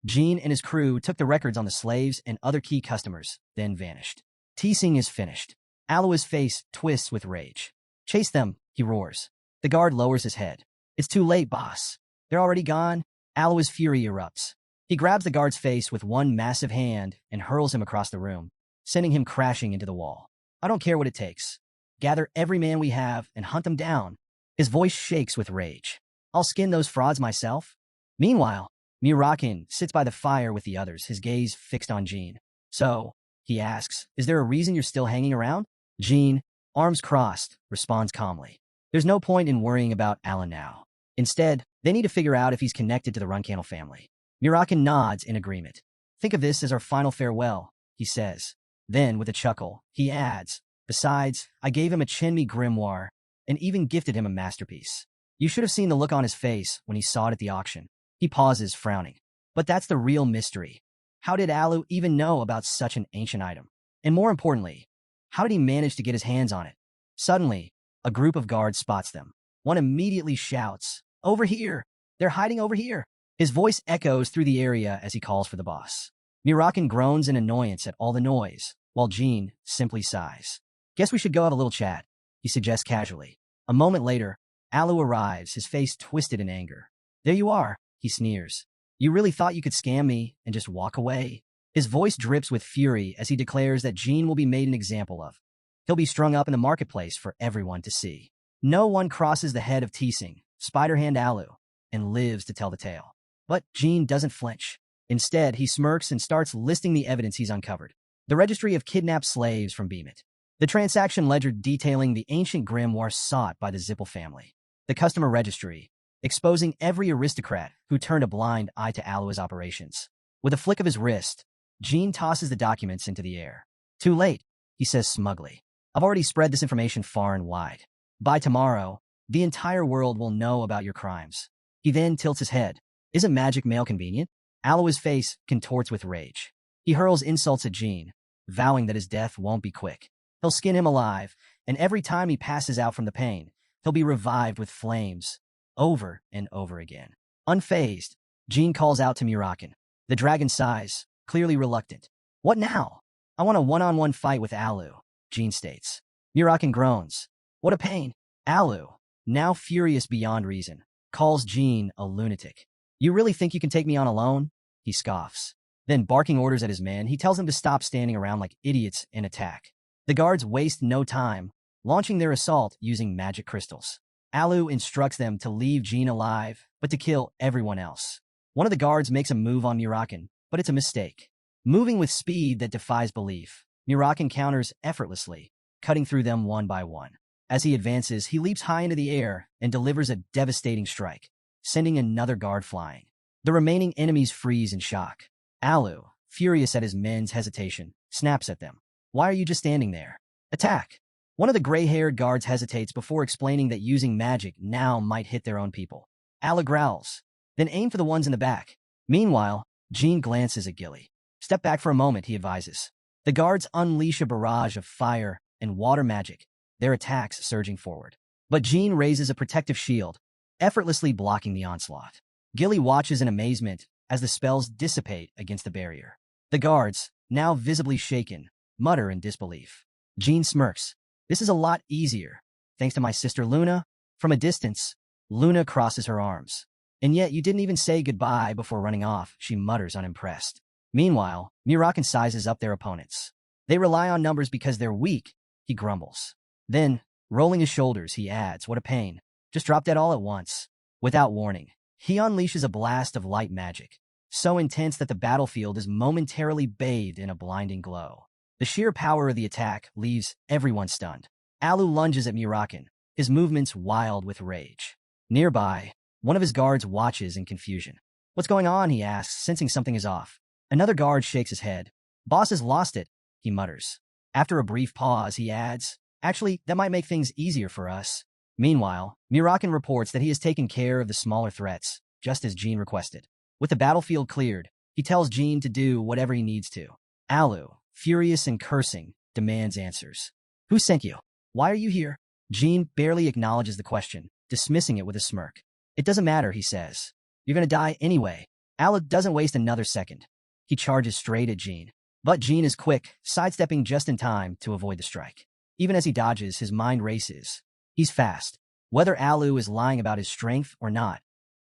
Jean and his crew took the records on the slaves and other key customers, then vanished. Teasing is finished. Alu's face twists with rage. Chase them, he roars. The guard lowers his head. It's too late, boss. They're already gone. Alu's fury erupts. He grabs the guard's face with one massive hand and hurls him across the room, sending him crashing into the wall. I don't care what it takes. Gather every man we have and hunt them down. His voice shakes with rage. I'll skin those frauds myself. Meanwhile, mirakin sits by the fire with the others, his gaze fixed on Jean. So, he asks, is there a reason you're still hanging around? Jean, arms crossed, responds calmly. There's no point in worrying about Alan now. Instead, they need to figure out if he's connected to the Runcandle family. Mirakin nods in agreement. Think of this as our final farewell, he says. Then, with a chuckle, he adds, besides, I gave him a Chenmi grimoire and even gifted him a masterpiece. You should have seen the look on his face when he saw it at the auction. He pauses, frowning. But that's the real mystery. How did Alu even know about such an ancient item? And more importantly, how did he manage to get his hands on it? Suddenly, a group of guards spots them. One immediately shouts, Over here! They're hiding over here! His voice echoes through the area as he calls for the boss. Mirakin groans in annoyance at all the noise, while Jean simply sighs. Guess we should go have a little chat, he suggests casually. A moment later, Alu arrives, his face twisted in anger. There you are, he sneers. You really thought you could scam me and just walk away? His voice drips with fury as he declares that Jean will be made an example of. He'll be strung up in the marketplace for everyone to see. No one crosses the head of Teasing, Spider-Hand Alu, and lives to tell the tale. But Jean doesn't flinch. Instead, he smirks and starts listing the evidence he's uncovered. The registry of kidnapped slaves from Beamid. The transaction ledger detailing the ancient grimoire sought by the Zipple family. The customer registry, exposing every aristocrat who turned a blind eye to Alu's operations. With a flick of his wrist, Jean tosses the documents into the air. Too late, he says smugly. I've already spread this information far and wide. By tomorrow, the entire world will know about your crimes. He then tilts his head. Isn't magic mail convenient? Alu's face contorts with rage. He hurls insults at Jean, vowing that his death won't be quick. He'll skin him alive, and every time he passes out from the pain, he'll be revived with flames, over and over again. Unfazed, Jean calls out to Mirakin. The dragon sighs, clearly reluctant. What now? I want a one-on-one fight with Alu, Jean states. Mirakin groans. What a pain. Alu, now furious beyond reason, calls Jean a lunatic. You really think you can take me on alone? He scoffs. Then, barking orders at his men, he tells them to stop standing around like idiots and attack. The guards waste no time, launching their assault using magic crystals. Alu instructs them to leave Jean alive, but to kill everyone else. One of the guards makes a move on Mirakin, but it's a mistake. Moving with speed that defies belief, Mirakin counters effortlessly, cutting through them one by one. As he advances, he leaps high into the air and delivers a devastating strike, sending another guard flying. The remaining enemies freeze in shock. Alu, furious at his men's hesitation, snaps at them. Why are you just standing there? Attack! One of the gray-haired guards hesitates before explaining that using magic now might hit their own people. Alu growls, then aim for the ones in the back. Meanwhile, Jean glances at Gilly. Step back for a moment, he advises. The guards unleash a barrage of fire and water magic, their attacks surging forward. But Jean raises a protective shield, effortlessly blocking the onslaught. Gilly watches in amazement as the spells dissipate against the barrier. The guards, now visibly shaken, mutter in disbelief. Jean smirks. This is a lot easier, thanks to my sister Luna. From a distance, Luna crosses her arms. And yet you didn't even say goodbye before running off, she mutters unimpressed. Meanwhile, mirakin sizes up their opponents. They rely on numbers because they're weak, he grumbles. Then, rolling his shoulders, he adds, what a pain. Just drop dead all at once. Without warning, he unleashes a blast of light magic, so intense that the battlefield is momentarily bathed in a blinding glow. The sheer power of the attack leaves everyone stunned. Alu lunges at mirakin, his movements wild with rage. Nearby, one of his guards watches in confusion. What's going on, he asks, sensing something is off. Another guard shakes his head. Boss has lost it, he mutters. After a brief pause, he adds, actually, that might make things easier for us. Meanwhile, mirakin reports that he has taken care of the smaller threats, just as Jean requested. With the battlefield cleared, he tells Jean to do whatever he needs to. Alu, furious and cursing, demands answers. Who sent you? Why are you here? Jean barely acknowledges the question, dismissing it with a smirk. It doesn't matter, he says. You're gonna die anyway. Alu doesn't waste another second. He charges straight at Jean. But Jean is quick, sidestepping just in time to avoid the strike. Even as he dodges, his mind races. He's fast. Whether Alu is lying about his strength or not,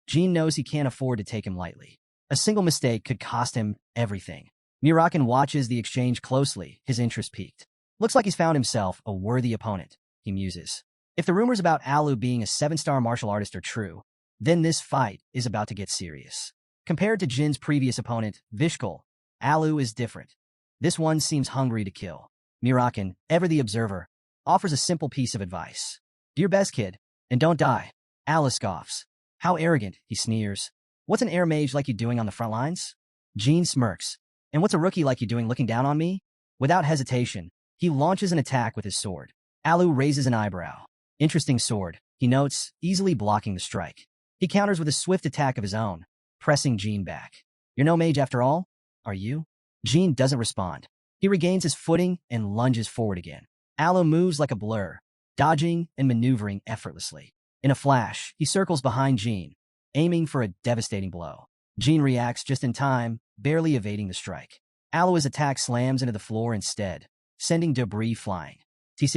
Jean knows he can't afford to take him lightly. A single mistake could cost him everything. Mirakin watches the exchange closely, his interest piqued. Looks like he's found himself a worthy opponent, he muses. If the rumors about Alu being a 7-star martial artist are true, then this fight is about to get serious. Compared to Jin's previous opponent, Vishkal, Alu is different. This one seems hungry to kill. Mirakin, ever the observer, offers a simple piece of advice. Do your best, kid, and don't die. Alu scoffs. How arrogant, he sneers. What's an air mage like you doing on the front lines? Jean smirks. And what's a rookie like you doing looking down on me? Without hesitation, he launches an attack with his sword. Alu raises an eyebrow. Interesting sword, he notes, easily blocking the strike. He counters with a swift attack of his own, pressing Jean back. You're no mage after all, are you? Jean doesn't respond. He regains his footing and lunges forward again. Alu moves like a blur, dodging and maneuvering effortlessly. In a flash, he circles behind Jean, aiming for a devastating blow. Jean reacts just in time, barely evading the strike. Alu's attack slams into the floor instead, sending debris flying.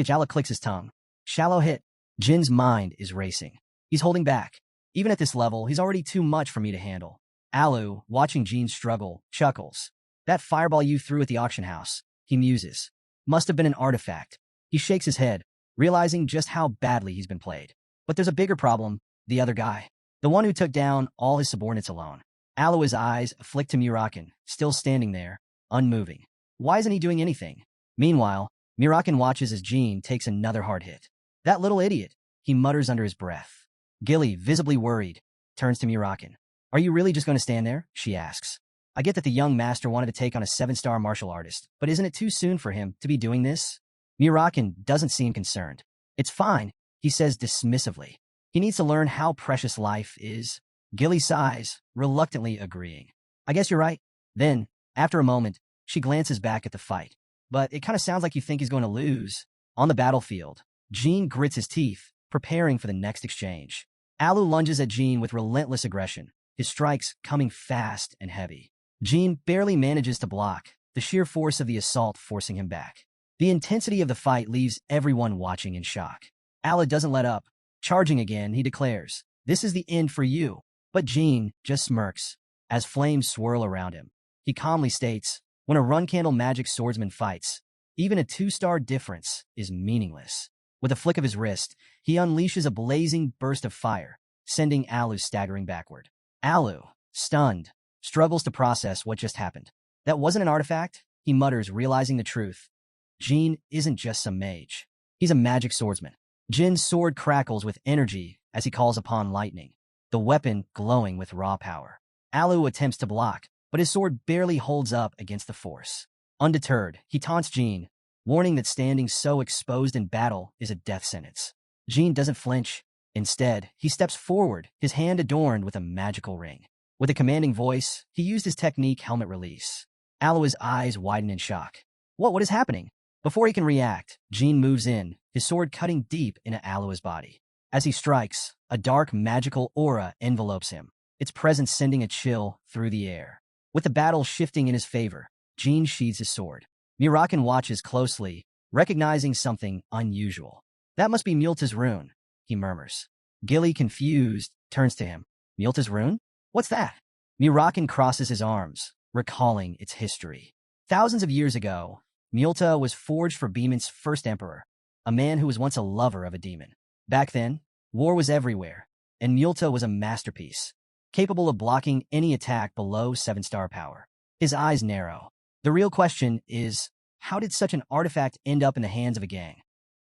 Alu clicks his tongue. Shallow hit. Jin's mind is racing. He's holding back. Even at this level, he's already too much for me to handle. Alu, watching Jean struggle, chuckles. That fireball you threw at the auction house, he muses. Must have been an artifact. He shakes his head, realizing just how badly he's been played. But there's a bigger problem, the other guy. The one who took down all his subordinates alone. Alu's eyes flick to Mirakin, still standing there, unmoving. Why isn't he doing anything? Meanwhile, Mirakin watches as Jean takes another hard hit. That little idiot, he mutters under his breath. Gilly, visibly worried, turns to Mirakin. Are you really just going to stand there? She asks. I get that the young master wanted to take on a 7-star martial artist, but isn't it too soon for him to be doing this? Mirakin doesn't seem concerned. It's fine, he says dismissively. He needs to learn how precious life is. Gilly sighs, reluctantly agreeing. I guess you're right. Then, after a moment, she glances back at the fight. But it kind of sounds like you think he's going to lose. On the battlefield, Jean grits his teeth, preparing for the next exchange. Alu lunges at Jean with relentless aggression, his strikes coming fast and heavy. Jean barely manages to block, the sheer force of the assault forcing him back. The intensity of the fight leaves everyone watching in shock. Alu doesn't let up. Charging again, he declares, "This is the end for you." But Jean just smirks, as flames swirl around him. He calmly states, when a Runcandle magic swordsman fights, even a 2-star difference is meaningless. With a flick of his wrist, he unleashes a blazing burst of fire, sending Alu staggering backward. Alu, stunned, struggles to process what just happened. That wasn't an artifact, he mutters, realizing the truth. Jean isn't just some mage. He's a magic swordsman. Jin's sword crackles with energy as he calls upon lightning, the weapon glowing with raw power. Alu attempts to block, but his sword barely holds up against the force. Undeterred, he taunts Jean, warning that standing so exposed in battle is a death sentence. Jean doesn't flinch. Instead, he steps forward, his hand adorned with a magical ring. With a commanding voice, he used his technique helmet release. Alu's eyes widen in shock. What is happening? Before he can react, Jean moves in, his sword cutting deep into Alu's body. As he strikes, a dark magical aura envelopes him, its presence sending a chill through the air. With the battle shifting in his favor, Jean sheathes his sword. Mirakin watches closely, recognizing something unusual. That must be Mjolta's rune, he murmurs. Gilly, confused, turns to him. Mjolta's rune? What's that? Mirakin crosses his arms, recalling its history. Thousands of years ago, Mjolta was forged for Beeman's first emperor, a man who was once a lover of a demon. Back then, war was everywhere, and Mjolta was a masterpiece, capable of blocking any attack below 7-star power. His eyes narrow. The real question is, how did such an artifact end up in the hands of a gang?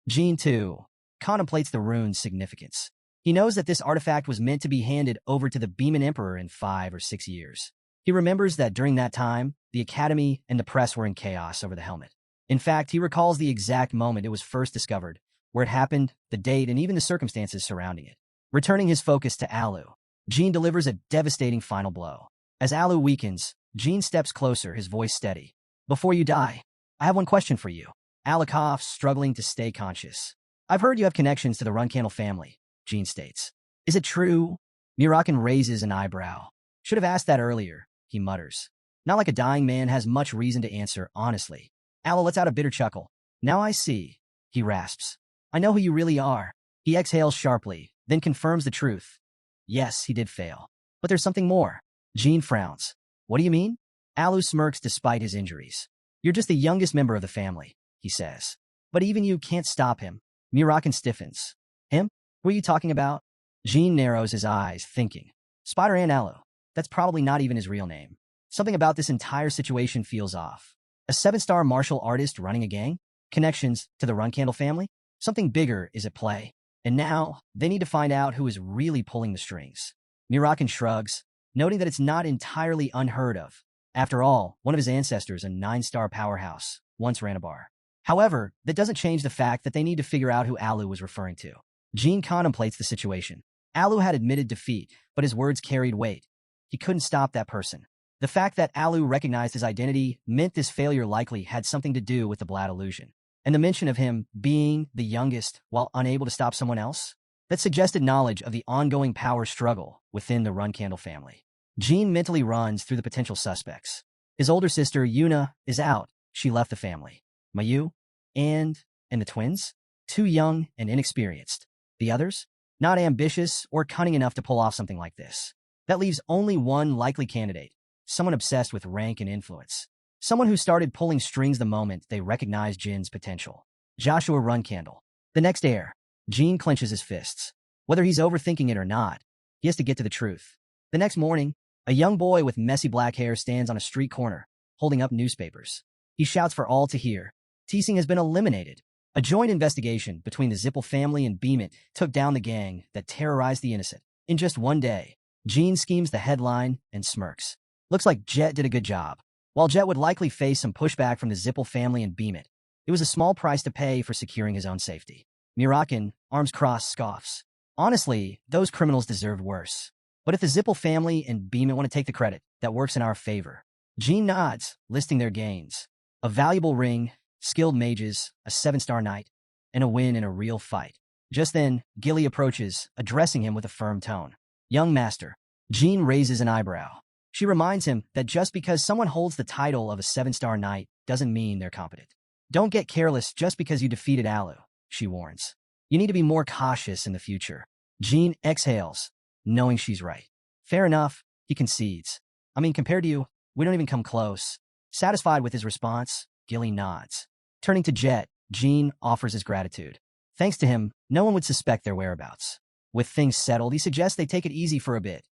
Jean, too, contemplates the rune's significance. He knows that this artifact was meant to be handed over to the Beeman Emperor in 5 or 6 years. He remembers that during that time, the Academy and the press were in chaos over the helmet. In fact, he recalls the exact moment it was first discovered, where it happened, the date, and even the circumstances surrounding it. Returning his focus to Alu, Jean delivers a devastating final blow. As Alu weakens, Jean steps closer, his voice steady. Before you die, I have one question for you. Alu coughs, struggling to stay conscious. I've heard you have connections to the Runcandle family, Jean states. Is it true? Mirakin raises an eyebrow. Should have asked that earlier, he mutters. Not like a dying man has much reason to answer, honestly. Alu lets out a bitter chuckle. Now I see, he rasps. I know who you really are. He exhales sharply, then confirms the truth. Yes, he did fail. But there's something more. Jean frowns. What do you mean? Alu smirks despite his injuries. You're just the youngest member of the family, he says. But even you can't stop him. Mirakin stiffens. Him? Who are you talking about? Jean narrows his eyes, thinking. Spider-Man Alu. That's probably not even his real name. Something about this entire situation feels off. A 7-star martial artist running a gang? Connections to the Runcandle family? Something bigger is at play. And now, they need to find out who is really pulling the strings. Mirakin shrugs, noting that it's not entirely unheard of. After all, one of his ancestors, a 9-star powerhouse, once ran a bar. However, that doesn't change the fact that they need to figure out who Alu was referring to. Jean contemplates the situation. Alu had admitted defeat, but his words carried weight. He couldn't stop that person. The fact that Alu recognized his identity meant this failure likely had something to do with the Blad illusion. And the mention of him being the youngest while unable to stop someone else? That suggested knowledge of the ongoing power struggle within the Runcandle family. Jean mentally runs through the potential suspects. His older sister, Yuna, is out. She left the family. Mayu? And the twins? Too young and inexperienced. The others? Not ambitious or cunning enough to pull off something like this. That leaves only one likely candidate. Someone obsessed with rank and influence. Someone who started pulling strings the moment they recognized Jin's potential. Joshua Runcandle. The next heir. Jean clenches his fists. Whether he's overthinking it or not, he has to get to the truth. The next morning, a young boy with messy black hair stands on a street corner, holding up newspapers. He shouts for all to hear. Teasing has been eliminated. A joint investigation between the Zipple family and Beeman took down the gang that terrorized the innocent. In just one day, Jean schemes the headline and smirks. Looks like Jet did a good job. While Jet would likely face some pushback from the Zipple family and Beeman, it was a small price to pay for securing his own safety. Mirakin, arms crossed, scoffs. Honestly, those criminals deserved worse. But if the Zipple family and Beeman want to take the credit, that works in our favor. Jean nods, listing their gains. A valuable ring, skilled mages, a 7-star knight, and a win in a real fight. Just then, Gilly approaches, addressing him with a firm tone. Young master. Jean raises an eyebrow. She reminds him that just because someone holds the title of a 7-star knight doesn't mean they're competent. Don't get careless just because you defeated Alu, she warns. You need to be more cautious in the future. Jean exhales, knowing she's right. Fair enough, he concedes. I mean, compared to you, we don't even come close. Satisfied with his response, Gilly nods. Turning to Jet, Jean offers his gratitude. Thanks to him, no one would suspect their whereabouts. With things settled, he suggests they take it easy for a bit,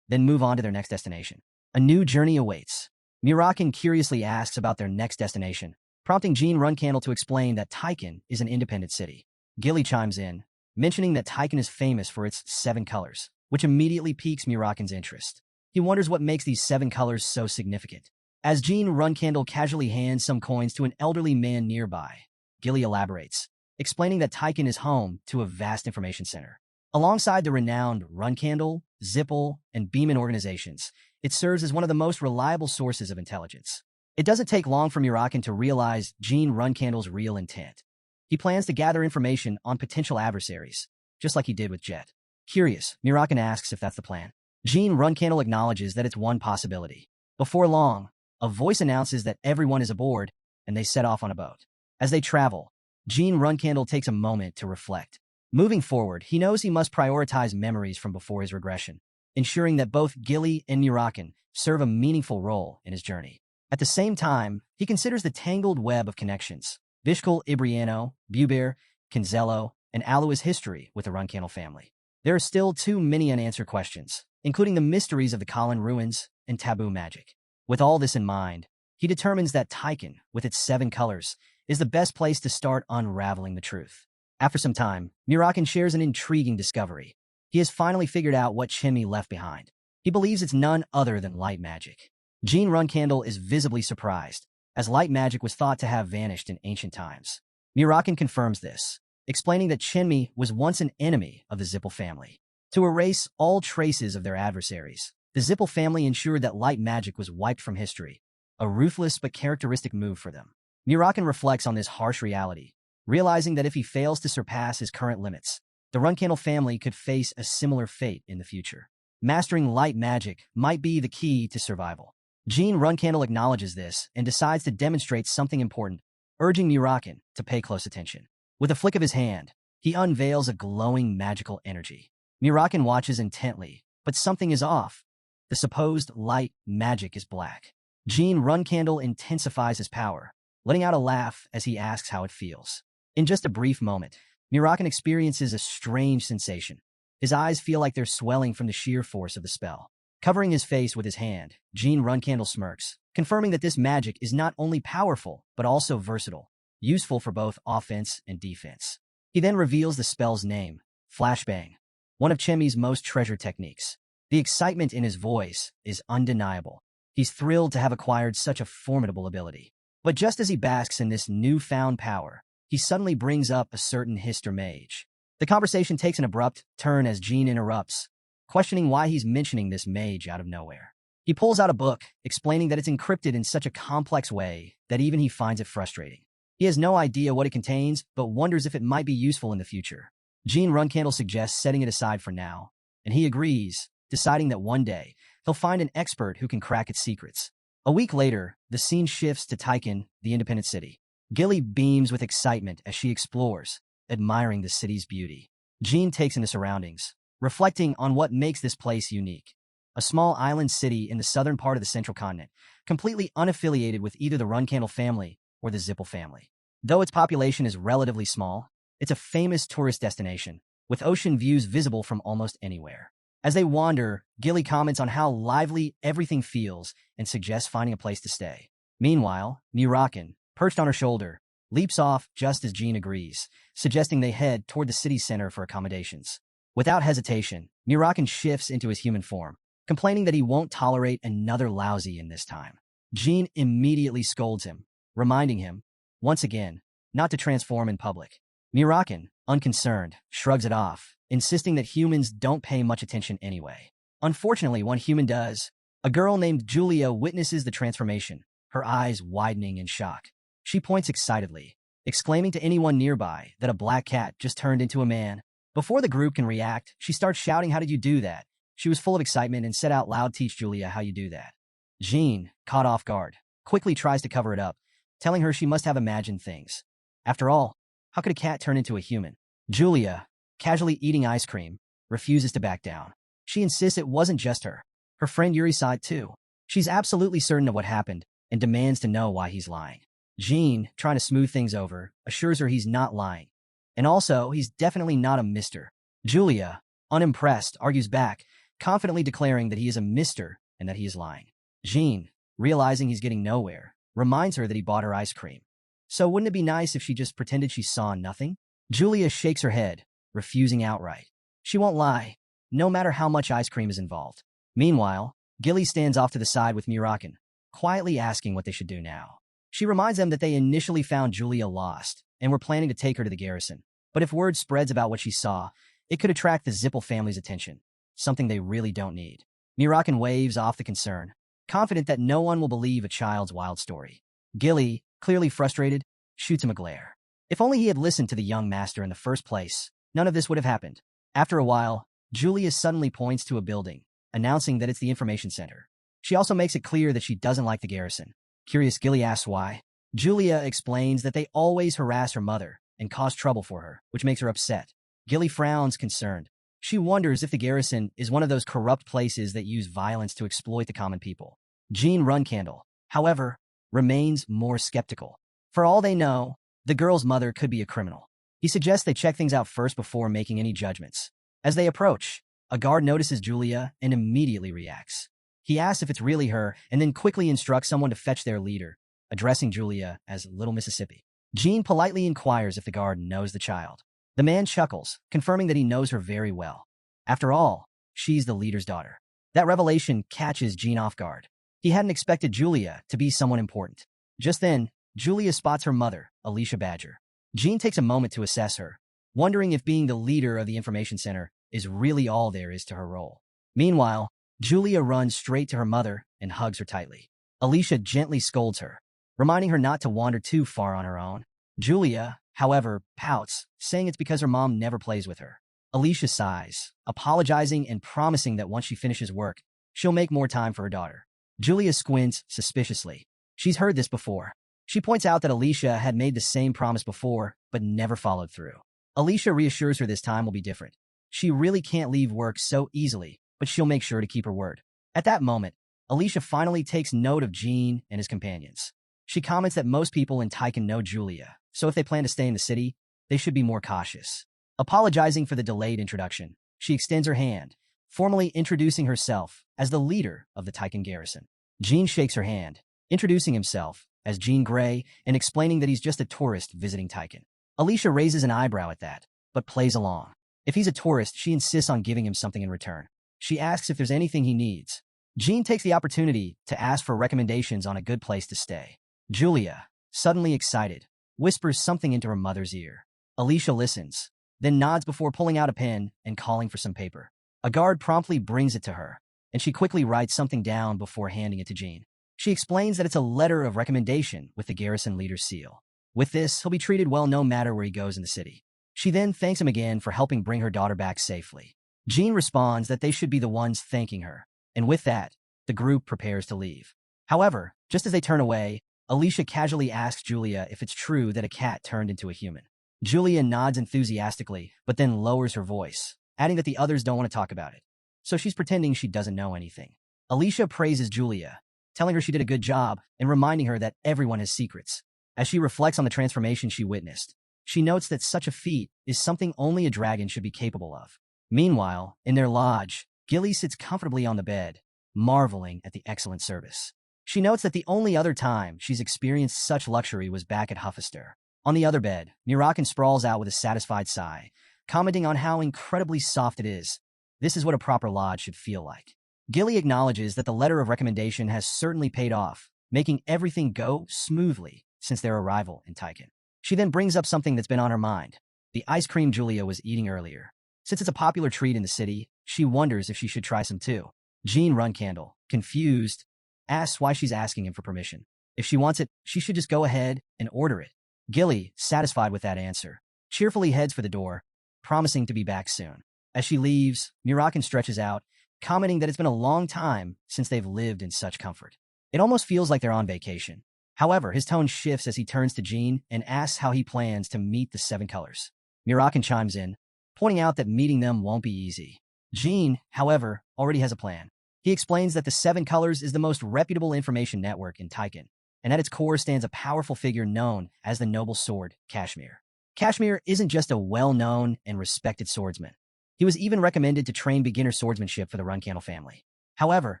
then move on to their next destination. A new journey awaits. Mirakin curiously asks about their next destination, prompting Jean Runcandle to explain that Tyken is an independent city. Gilly chimes in, mentioning that Tyken is famous for its 7 colors, which immediately piques Mirakin's interest. He wonders what makes these 7 colors so significant. As Jean Runcandle casually hands some coins to an elderly man nearby, Gilly elaborates, explaining that Tyken is home to a vast information center. Alongside the renowned Runcandle, Zipple, and Beeman organizations, it serves as one of the most reliable sources of intelligence. It doesn't take long for Mirakin to realize Jean Runcandle's real intent. He plans to gather information on potential adversaries, just like he did with Jet. Curious, Mirakin asks if that's the plan. Jean Runcandle acknowledges that it's one possibility. Before long, A voice announces that everyone is aboard, and they set off on a boat. As they travel, Gene Runcandle takes a moment to reflect. Moving forward, he knows he must prioritize memories from before his regression, ensuring that both Gilly and mirakin serve a meaningful role in his journey. At the same time, he considers the tangled web of connections, Vishkal Ibriano, Buber, Canzello, and Alois' history with the Runcandle family. There are still too many unanswered questions, including the mysteries of the Colin ruins and taboo magic. With all this in mind, he determines that Tyken, with its 7 colors, is the best place to start unraveling the truth. After some time, mirakin shares an intriguing discovery. He has finally figured out what Chimmy left behind. He believes it's none other than light magic. Gene Runcandle is visibly surprised, as light magic was thought to have vanished in ancient times. Mirakin confirms this, explaining that Chimmy was once an enemy of the Zipple family. To erase all traces of their adversaries, the Zipple family ensured that light magic was wiped from history, a ruthless but characteristic move for them. Mirakin reflects on this harsh reality, realizing that if he fails to surpass his current limits, the Runcandle family could face a similar fate in the future. Mastering light magic might be the key to survival. Gene Runcandle acknowledges this and decides to demonstrate something important, urging mirakin to pay close attention. With a flick of his hand, he unveils a glowing magical energy. Mirakin watches intently, but something is off. The supposed light magic is black. Gene Runcandle intensifies his power, letting out a laugh as he asks how it feels. In just a brief moment, mirakin experiences a strange sensation. His eyes feel like they're swelling from the sheer force of the spell. Covering his face with his hand, Gene Runcandle smirks, confirming that this magic is not only powerful, but also versatile, useful for both offense and defense. He then reveals the spell's name, Flashbang, one of Chimmy's most treasured techniques. The excitement in his voice is undeniable. He's thrilled to have acquired such a formidable ability. But just as he basks in this newfound power, he suddenly brings up a certain Hister mage. The conversation takes an abrupt turn as Gene interrupts, questioning why he's mentioning this mage out of nowhere. He pulls out a book, explaining that it's encrypted in such a complex way that even he finds it frustrating. He has no idea what it contains, but wonders if it might be useful in the future. Gene Runcandle suggests setting it aside for now, and he agrees, deciding that one day, he'll find an expert who can crack its secrets. A week later, the scene shifts to Tyken, the independent city. Gilly beams with excitement as she explores, admiring the city's beauty. Gene takes in the surroundings, reflecting on what makes this place unique. A small island city in the southern part of the central continent, completely unaffiliated with either the Runcandle family or the Zipple family. Though its population is relatively small, it's a famous tourist destination, with ocean views visible from almost anywhere. As they wander, Gilly comments on how lively everything feels and suggests finding a place to stay. Meanwhile, mirakin, perched on her shoulder, leaps off just as Gene agrees, suggesting they head toward the city center for accommodations. Without hesitation, mirakin shifts into his human form, complaining that he won't tolerate another lousy in this time. Gene immediately scolds him, reminding him, once again, not to transform in public. Mirakin, unconcerned, shrugs it off, insisting that humans don't pay much attention anyway. Unfortunately, one human does. A girl named Julia witnesses the transformation, her eyes widening in shock. She points excitedly, exclaiming to anyone nearby that a black cat just turned into a man. Before the group can react, she starts shouting, "How did you do that?" She was full of excitement and said out loud, "Teach Julia how you do that." Gene, caught off guard, quickly tries to cover it up, telling her she must have imagined things. After all, how could a cat turn into a human? Julia, casually eating ice cream, refuses to back down. She insists it wasn't just her. Her friend Yuri saw it too. She's absolutely certain of what happened and demands to know why he's lying. Gene, trying to smooth things over, assures her he's not lying. And also, he's definitely not a mister. Julia, unimpressed, argues back, confidently declaring that he is a mister and that he is lying. Gene, realizing he's getting nowhere, reminds her that he bought her ice cream. So wouldn't it be nice if she just pretended she saw nothing? Julia shakes her head, refusing outright. She won't lie, no matter how much ice cream is involved. Meanwhile, Gilly stands off to the side with mirakin, quietly asking what they should do now. She reminds them that they initially found Julia lost and were planning to take her to the garrison. But if word spreads about what she saw, it could attract the Zipple family's attention, something they really don't need. Mirakin waves off the concern, confident that no one will believe a child's wild story. Gilly, clearly frustrated, shoots him a glare. If only he had listened to the young master in the first place, none of this would have happened. After a while, Julia suddenly points to a building, announcing that it's the information center. She also makes it clear that she doesn't like the garrison. Curious, Gilly asks why. Julia explains that they always harass her mother and cause trouble for her, which makes her upset. Gilly frowns, concerned. She wonders if the garrison is one of those corrupt places that use violence to exploit the common people. Jean Runcandle, however, remains more skeptical. For all they know, the girl's mother could be a criminal. He suggests they check things out first before making any judgments. As they approach, a guard notices Julia and immediately reacts. He asks if it's really her and then quickly instructs someone to fetch their leader, addressing Julia as Little Mississippi. Jean politely inquires if the guard knows the child. The man chuckles, confirming that he knows her very well. After all, she's the leader's daughter. That revelation catches Jean off guard. He hadn't expected Julia to be someone important. Just then, Julia spots her mother, Alicia Badger. Jean takes a moment to assess her, wondering if being the leader of the information center is really all there is to her role. Meanwhile, Julia runs straight to her mother and hugs her tightly. Alicia gently scolds her, reminding her not to wander too far on her own. Julia, however, pouts, saying it's because her mom never plays with her. Alicia sighs, apologizing and promising that once she finishes work, she'll make more time for her daughter. Julia squints suspiciously. She's heard this before. She points out that Alicia had made the same promise before, but never followed through. Alicia reassures her this time will be different. She really can't leave work so easily, but she'll make sure to keep her word. At that moment, Alicia finally takes note of Jean and his companions. She comments that most people in Tyken know Julia, so if they plan to stay in the city, they should be more cautious. Apologizing for the delayed introduction, she extends her hand, formally introducing herself as the leader of the Tyken garrison. Jean shakes her hand, introducing himself as Jean Grey and explaining that he's just a tourist visiting Tyken. Alicia raises an eyebrow at that, but plays along. If he's a tourist, she insists on giving him something in return. She asks if there's anything he needs. Jean takes the opportunity to ask for recommendations on a good place to stay. Julia, suddenly excited, whispers something into her mother's ear. Alicia listens, then nods before pulling out a pen and calling for some paper. A guard promptly brings it to her, and she quickly writes something down before handing it to Jean. She explains that it's a letter of recommendation with the garrison leader's seal. With this, he'll be treated well no matter where he goes in the city. She then thanks him again for helping bring her daughter back safely. Jean responds that they should be the ones thanking her, and with that, the group prepares to leave. However, just as they turn away, Alicia casually asks Julia if it's true that a cat turned into a human. Julia nods enthusiastically, but then lowers her voice, adding that the others don't want to talk about it. So she's pretending she doesn't know anything. Alicia praises Julia, telling her she did a good job and reminding her that everyone has secrets. As she reflects on the transformation she witnessed, she notes that such a feat is something only a dragon should be capable of. Meanwhile, in their lodge, Gilly sits comfortably on the bed, marveling at the excellent service. She notes that the only other time she's experienced such luxury was back at Huffister. On the other bed, mirakin sprawls out with a satisfied sigh, commenting on how incredibly soft it is. This is what a proper lodge should feel like. Gilly acknowledges that the letter of recommendation has certainly paid off, making everything go smoothly since their arrival in Tyken. She then brings up something that's been on her mind, the ice cream Julia was eating earlier. Since it's a popular treat in the city, she wonders if she should try some too. Jean Runcandle, confused, asks why she's asking him for permission. If she wants it, she should just go ahead and order it. Gilly, satisfied with that answer, cheerfully heads for the door, promising to be back soon. As she leaves, mirakin stretches out, commenting that it's been a long time since they've lived in such comfort. It almost feels like they're on vacation. However, his tone shifts as he turns to Jean and asks how he plans to meet the Seven Colors. Mirakin chimes in, pointing out that meeting them won't be easy. Jean, however, already has a plan. He explains that the Seven Colors is the most reputable information network in Tyken, and at its core stands a powerful figure known as the Noble Sword, Kashmir. Kashmir isn't just a well-known and respected swordsman. He was even recommended to train beginner swordsmanship for the Runcandle family. However,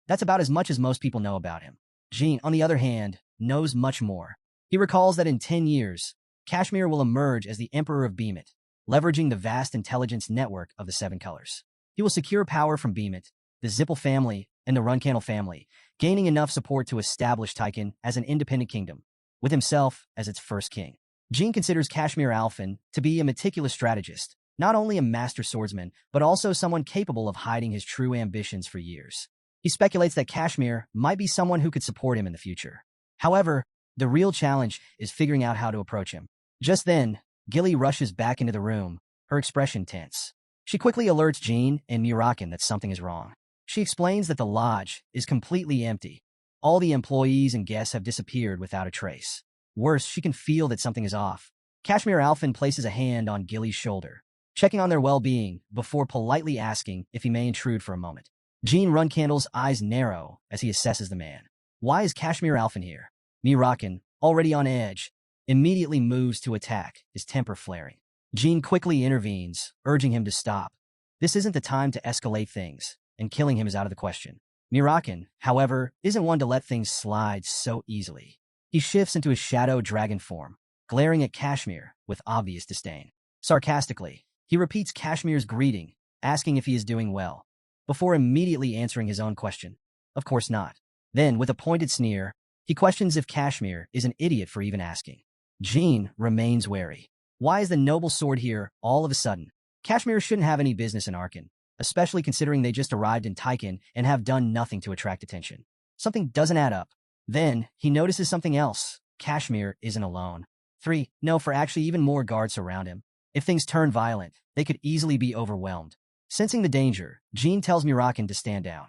that's about as much as most people know about him. Jean, on the other hand, knows much more. He recalls that in 10 years, Kashmir will emerge as the Emperor of Beemit, leveraging the vast intelligence network of the Seven Colors. He will secure power from Beemit, the Zipple family, and the Runcandle family, gaining enough support to establish Tyken as an independent kingdom, with himself as its first king. Jean considers Kashmir Alphen to be a meticulous strategist, not only a master swordsman, but also someone capable of hiding his true ambitions for years. He speculates that Kashmir might be someone who could support him in the future. However, the real challenge is figuring out how to approach him. Just then, Gilly rushes back into the room, her expression tense. She quickly alerts Jean and mirakin that something is wrong. She explains that the lodge is completely empty. All the employees and guests have disappeared without a trace. Worse, she can feel that something is off. Kashmir Alphen places a hand on Gilly's shoulder, checking on their well-being before politely asking if he may intrude for a moment. Jean Runcandle's eyes narrow as he assesses the man. Why is Kashmir Alphen here? Mirakin, already on edge, immediately moves to attack, his temper flaring. Jean quickly intervenes, urging him to stop. This isn't the time to escalate things, and killing him is out of the question. Mirakin, however, isn't one to let things slide so easily. He shifts into his shadow dragon form, glaring at Kashmir with obvious disdain. Sarcastically, he repeats Kashmir's greeting, asking if he is doing well, before immediately answering his own question. Of course not. Then, with a pointed sneer, he questions if Kashmir is an idiot for even asking. Jean remains wary. Why is the noble sword here all of a sudden? Kashmir shouldn't have any business in Arkan, especially considering they just arrived in Tyken and have done nothing to attract attention. Something doesn't add up. Then, he notices something else. Kashmir isn't alone. 3. No, for actually even more guards surround him. If things turn violent, they could easily be overwhelmed. Sensing the danger, Jean tells Mirakin to stand down.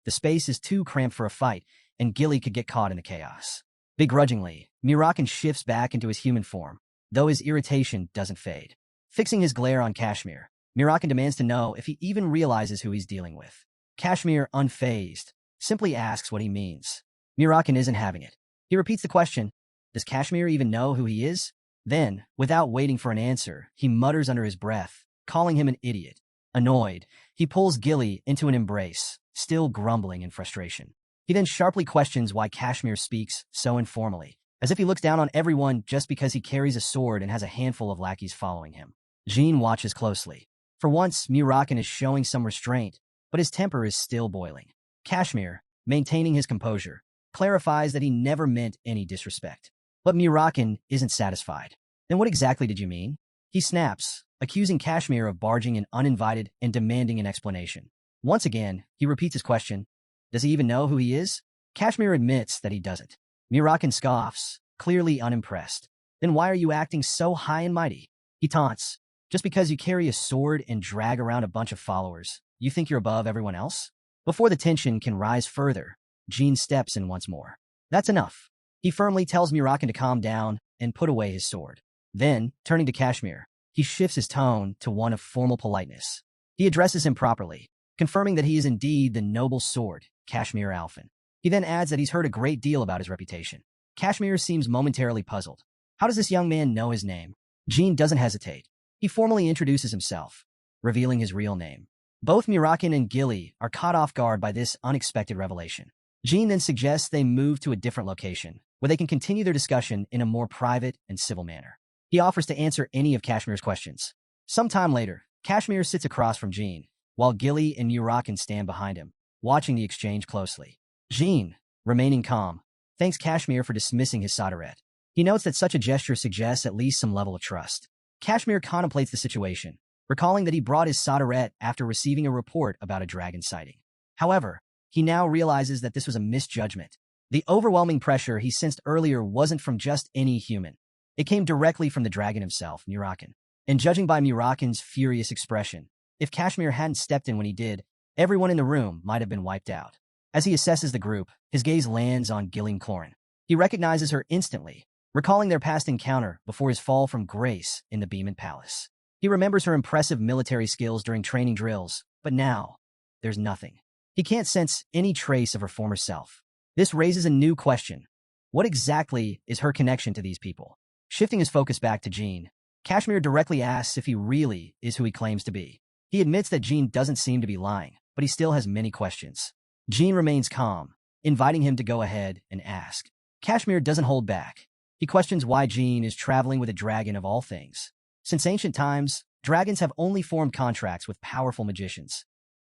The space is too cramped for a fight, and Gilly could get caught in the chaos. Begrudgingly, Mirakin shifts back into his human form, though his irritation doesn't fade. Fixing his glare on Kashmir, Mirakin demands to know if he even realizes who he's dealing with. Kashmir, unfazed, simply asks what he means. Mirakin isn't having it. He repeats the question, does Kashmir even know who he is? Then, without waiting for an answer, he mutters under his breath, calling him an idiot. Annoyed, he pulls Gilly into an embrace, still grumbling in frustration. He then sharply questions why Kashmir speaks so informally, as if he looks down on everyone just because he carries a sword and has a handful of lackeys following him. Jean watches closely. For once, Mirakin is showing some restraint, but his temper is still boiling. Kashmir, maintaining his composure, clarifies that he never meant any disrespect. But Mirakin isn't satisfied. Then what exactly did you mean? He snaps, accusing Kashmir of barging in uninvited and demanding an explanation. Once again, he repeats his question. Does he even know who he is? Kashmir admits that he doesn't. Mirakin scoffs, clearly unimpressed. Then why are you acting so high and mighty? He taunts. Just because you carry a sword and drag around a bunch of followers, you think you're above everyone else? Before the tension can rise further, Jean steps in once more. That's enough. He firmly tells Mirakin to calm down and put away his sword. Then, turning to Kashmir, he shifts his tone to one of formal politeness. He addresses him properly, confirming that he is indeed the noble sword, Kashmir Alphen. He then adds that he's heard a great deal about his reputation. Kashmir seems momentarily puzzled. How does this young man know his name? Jean doesn't hesitate. He formally introduces himself, revealing his real name. Both Mirakin and Gilly are caught off guard by this unexpected revelation. Jean then suggests they move to a different location, where they can continue their discussion in a more private and civil manner. He offers to answer any of Kashmir's questions. Sometime later, Kashmir sits across from Jean, while Gilly and Mirakin stand behind him, watching the exchange closely. Jean, remaining calm, thanks Kashmir for dismissing his soldierette. He notes that such a gesture suggests at least some level of trust. Kashmir contemplates the situation, recalling that he brought his soldierette after receiving a report about a dragon sighting. However, he now realizes that this was a misjudgment. The overwhelming pressure he sensed earlier wasn't from just any human. It came directly from the dragon himself, Mirakin. And judging by Mirakin's furious expression, if Kashmir hadn't stepped in when he did, everyone in the room might have been wiped out. As he assesses the group, his gaze lands on Gillian Clorin. He recognizes her instantly, recalling their past encounter before his fall from grace in the Beeman Palace. He remembers her impressive military skills during training drills, but now, there's nothing. He can't sense any trace of her former self. This raises a new question. What exactly is her connection to these people? Shifting his focus back to Jean, Kashmir directly asks if he really is who he claims to be. He admits that Jean doesn't seem to be lying, but he still has many questions. Jean remains calm, inviting him to go ahead and ask. Kashmir doesn't hold back. He questions why Jean is traveling with a dragon of all things. Since ancient times, dragons have only formed contracts with powerful magicians,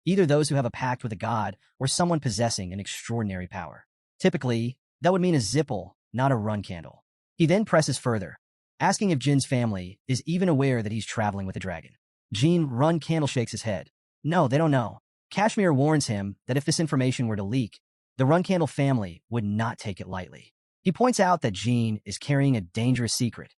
either those who have a pact with a god or someone possessing an extraordinary power. Typically, that would mean a Zipple, not a Runcandle. He then presses further, asking if Jin's family is even aware that he's traveling with a dragon. Jean Runcandle shakes his head. No, they don't know. Kashmir warns him that if this information were to leak, the Runcandle family would not take it lightly. He points out that Jean is carrying a dangerous secret,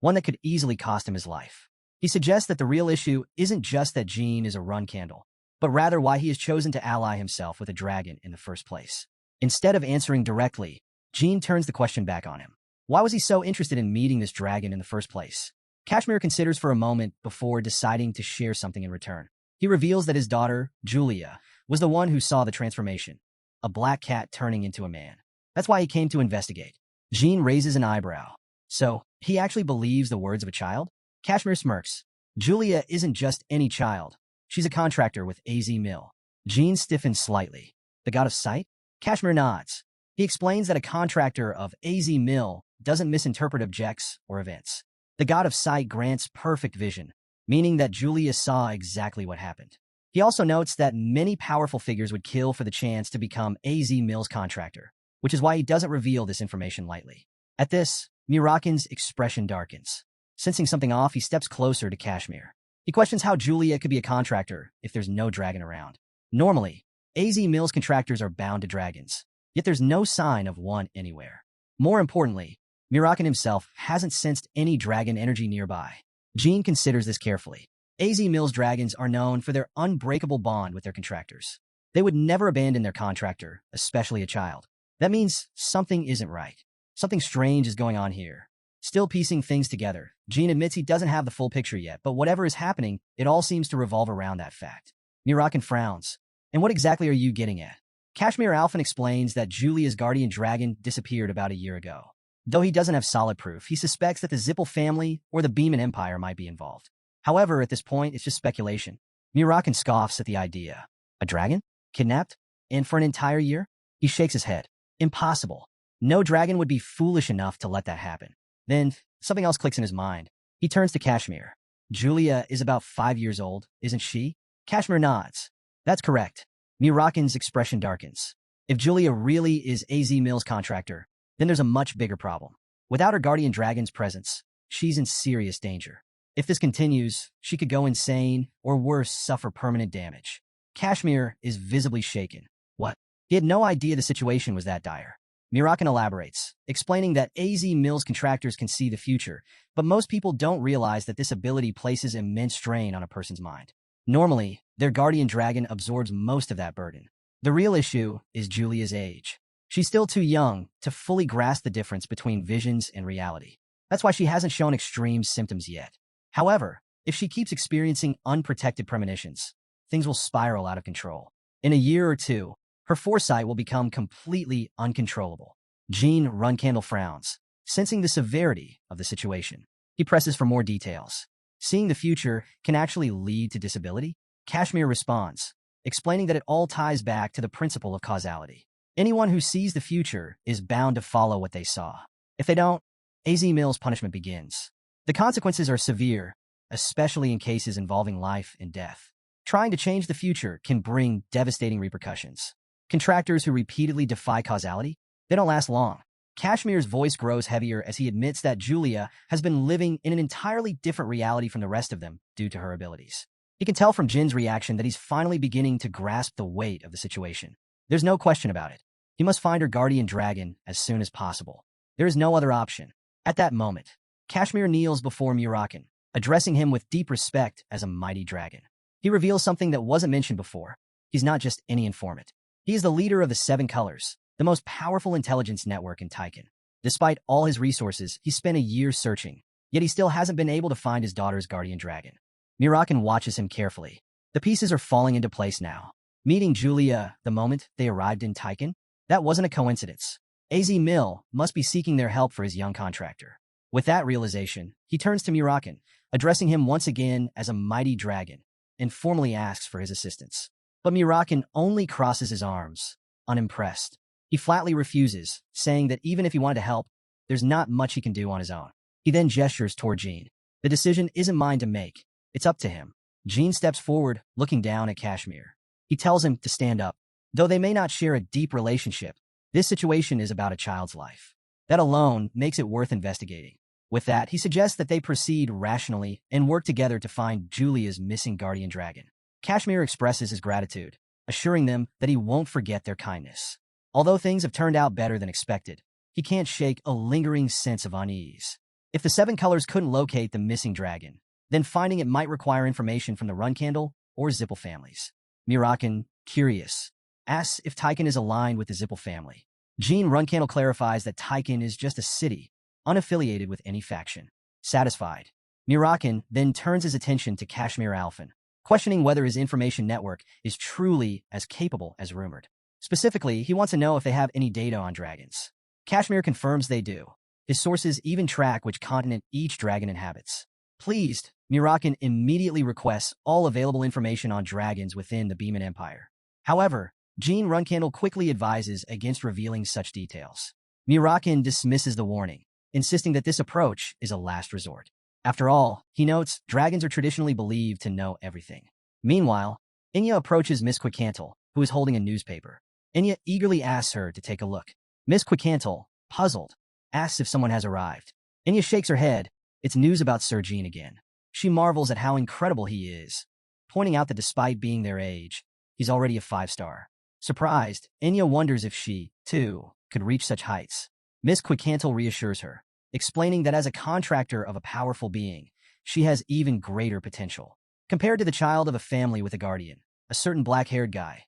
one that could easily cost him his life. He suggests that the real issue isn't just that Jean is a Runcandle, but rather why he has chosen to ally himself with a dragon in the first place. Instead of answering directly, Jean turns the question back on him. Why was he so interested in meeting this dragon in the first place? Kashmir considers for a moment before deciding to share something in return. He reveals that his daughter, Julia, was the one who saw the transformation, a black cat turning into a man. That's why he came to investigate. Jean raises an eyebrow. So, he actually believes the words of a child? Kashmir smirks. Julia isn't just any child. She's a contractor with AZ Mill. Jean stiffens slightly. The god of sight? Kashmir nods. He explains that a contractor of AZ Mill doesn't misinterpret objects or events. The god of sight grants perfect vision, meaning that Julia saw exactly what happened. He also notes that many powerful figures would kill for the chance to become AZ Mill's contractor, which is why he doesn't reveal this information lightly. At this, Mirakin's expression darkens. Sensing something off, he steps closer to Kashmir. He questions how Julia could be a contractor if there's no dragon around. Normally, AZ Mill's contractors are bound to dragons, yet there's no sign of one anywhere. More importantly, Mirakin himself hasn't sensed any dragon energy nearby. Jean considers this carefully. AZ Mill's dragons are known for their unbreakable bond with their contractors. They would never abandon their contractor, especially a child. That means something isn't right. Something strange is going on here. Still piecing things together, Jean admits he doesn't have the full picture yet, but whatever is happening, it all seems to revolve around that fact. Mirakin frowns. And what exactly are you getting at? Kashmir Alphen explains that Julia's guardian dragon disappeared about a year ago. Though he doesn't have solid proof, he suspects that the Zipple family or the Beeman Empire might be involved. However, at this point, it's just speculation. Mirakin scoffs at the idea. A dragon? Kidnapped? And for an entire year? He shakes his head. Impossible. No dragon would be foolish enough to let that happen. Then, something else clicks in his mind. He turns to Kashmir. Julia is about 5 years old, isn't she? Kashmir nods. That's correct. Mirakin's expression darkens. If Julia really is AZ Mill's contractor, then there's a much bigger problem. Without her guardian dragon's presence, she's in serious danger. If this continues, she could go insane, or worse, suffer permanent damage. Kashmir is visibly shaken. What? He had no idea the situation was that dire. Mirakin elaborates, explaining that AZ Mill's contractors can see the future, but most people don't realize that this ability places immense strain on a person's mind. Normally, their guardian dragon absorbs most of that burden. The real issue is Julia's age. She's still too young to fully grasp the difference between visions and reality. That's why she hasn't shown extreme symptoms yet. However, if she keeps experiencing unprotected premonitions, things will spiral out of control. In a year or two, her foresight will become completely uncontrollable. Jean Runcandle frowns, sensing the severity of the situation. He presses for more details. Seeing the future can actually lead to disability? Kashmir responds, explaining that it all ties back to the principle of causality. Anyone who sees the future is bound to follow what they saw. If they don't, AZ Mill's punishment begins. The consequences are severe, especially in cases involving life and death. Trying to change the future can bring devastating repercussions. Contractors who repeatedly defy causality, they don't last long. Kashmir's voice grows heavier as he admits that Julia has been living in an entirely different reality from the rest of them due to her abilities. He can tell from Jin's reaction that he's finally beginning to grasp the weight of the situation. There's no question about it. He must find her guardian dragon as soon as possible. There is no other option. At that moment, Kashmir kneels before Mirakin, addressing him with deep respect as a mighty dragon. He reveals something that wasn't mentioned before. He's not just any informant. He is the leader of the Seven Colors, the most powerful intelligence network in Tyken. Despite all his resources, he spent a year searching, yet he still hasn't been able to find his daughter's guardian dragon. Mirakin watches him carefully. The pieces are falling into place now. Meeting Julia the moment they arrived in Tyken? That wasn't a coincidence. AZ Mill must be seeking their help for his young contractor. With that realization, he turns to Mirakin, addressing him once again as a mighty dragon, and formally asks for his assistance. But Mirakin only crosses his arms, unimpressed. He flatly refuses, saying that even if he wanted to help, there's not much he can do on his own. He then gestures toward Jean. The decision isn't mine to make. It's up to him. Jean steps forward, looking down at Kashmir. He tells him to stand up. Though they may not share a deep relationship, this situation is about a child's life. That alone makes it worth investigating. With that, he suggests that they proceed rationally and work together to find Julia's missing guardian dragon. Kashmir expresses his gratitude, assuring them that he won't forget their kindness. Although things have turned out better than expected, he can't shake a lingering sense of unease. If the Seven Colors couldn't locate the missing dragon, then finding it might require information from the Runcandle or Zipple families. Mirakin, curious, asks if Tyken is aligned with the Zipple family. Runcandle clarifies that Tyken is just a city, unaffiliated with any faction. Satisfied, Mirakin then turns his attention to Kashmir Alphen, questioning whether his information network is truly as capable as rumored. Specifically, he wants to know if they have any data on dragons. Kashmir confirms they do. His sources even track which continent each dragon inhabits. Pleased, Mirakin immediately requests all available information on dragons within the Beeman Empire. However, Runcandle quickly advises against revealing such details. Mirakin dismisses the warning, insisting that this approach is a last resort. After all, he notes, dragons are traditionally believed to know everything. Meanwhile, Inya approaches Miss Quickcantle, who is holding a newspaper. Inya eagerly asks her to take a look. Miss Quickcantle, puzzled, asks if someone has arrived. Inya shakes her head. It's news about Sir Jean again. She marvels at how incredible he is, pointing out that despite being their age, he's already a 5-star. Surprised, Inya wonders if she, too, could reach such heights. Miss Quickcantle reassures her, explaining that as a contractor of a powerful being, she has even greater potential. Compared to the child of a family with a guardian, a certain black-haired guy,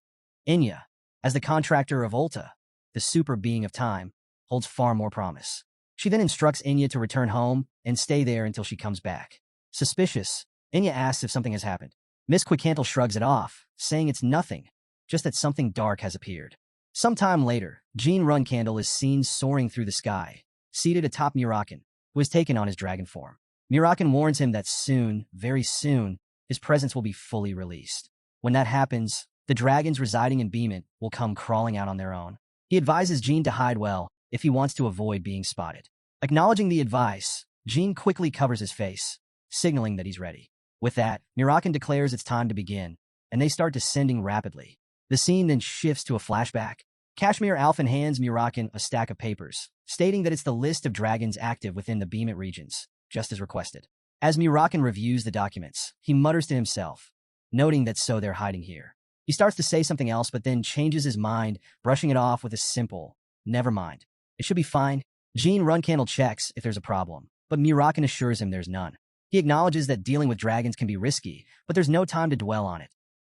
Inya, as the contractor of Ulta, the super being of time, holds far more promise. She then instructs Inya to return home and stay there until she comes back. Suspicious, Inya asks if something has happened. Miss Quickcantle shrugs it off, saying it's nothing, just that something dark has appeared. Sometime later, Runcandle is seen soaring through the sky, seated atop Mirakin, who has taken on his dragon form. Mirakin warns him that soon, very soon, his presence will be fully released. When that happens, the dragons residing in Beeman will come crawling out on their own. He advises Jean to hide well if he wants to avoid being spotted. Acknowledging the advice, Jean quickly covers his face, signaling that he's ready. With that, Mirakin declares it's time to begin, and they start descending rapidly. The scene then shifts to a flashback. Kashmir Alphen hands Mirakin a stack of papers, stating that it's the list of dragons active within the Beeman regions, just as requested. As Mirakin reviews the documents, he mutters to himself, noting that so they're hiding here. He starts to say something else, but then changes his mind, brushing it off with a simple, never mind. It should be fine. Runcandle checks if there's a problem, but Mirakin assures him there's none. He acknowledges that dealing with dragons can be risky, but there's no time to dwell on it.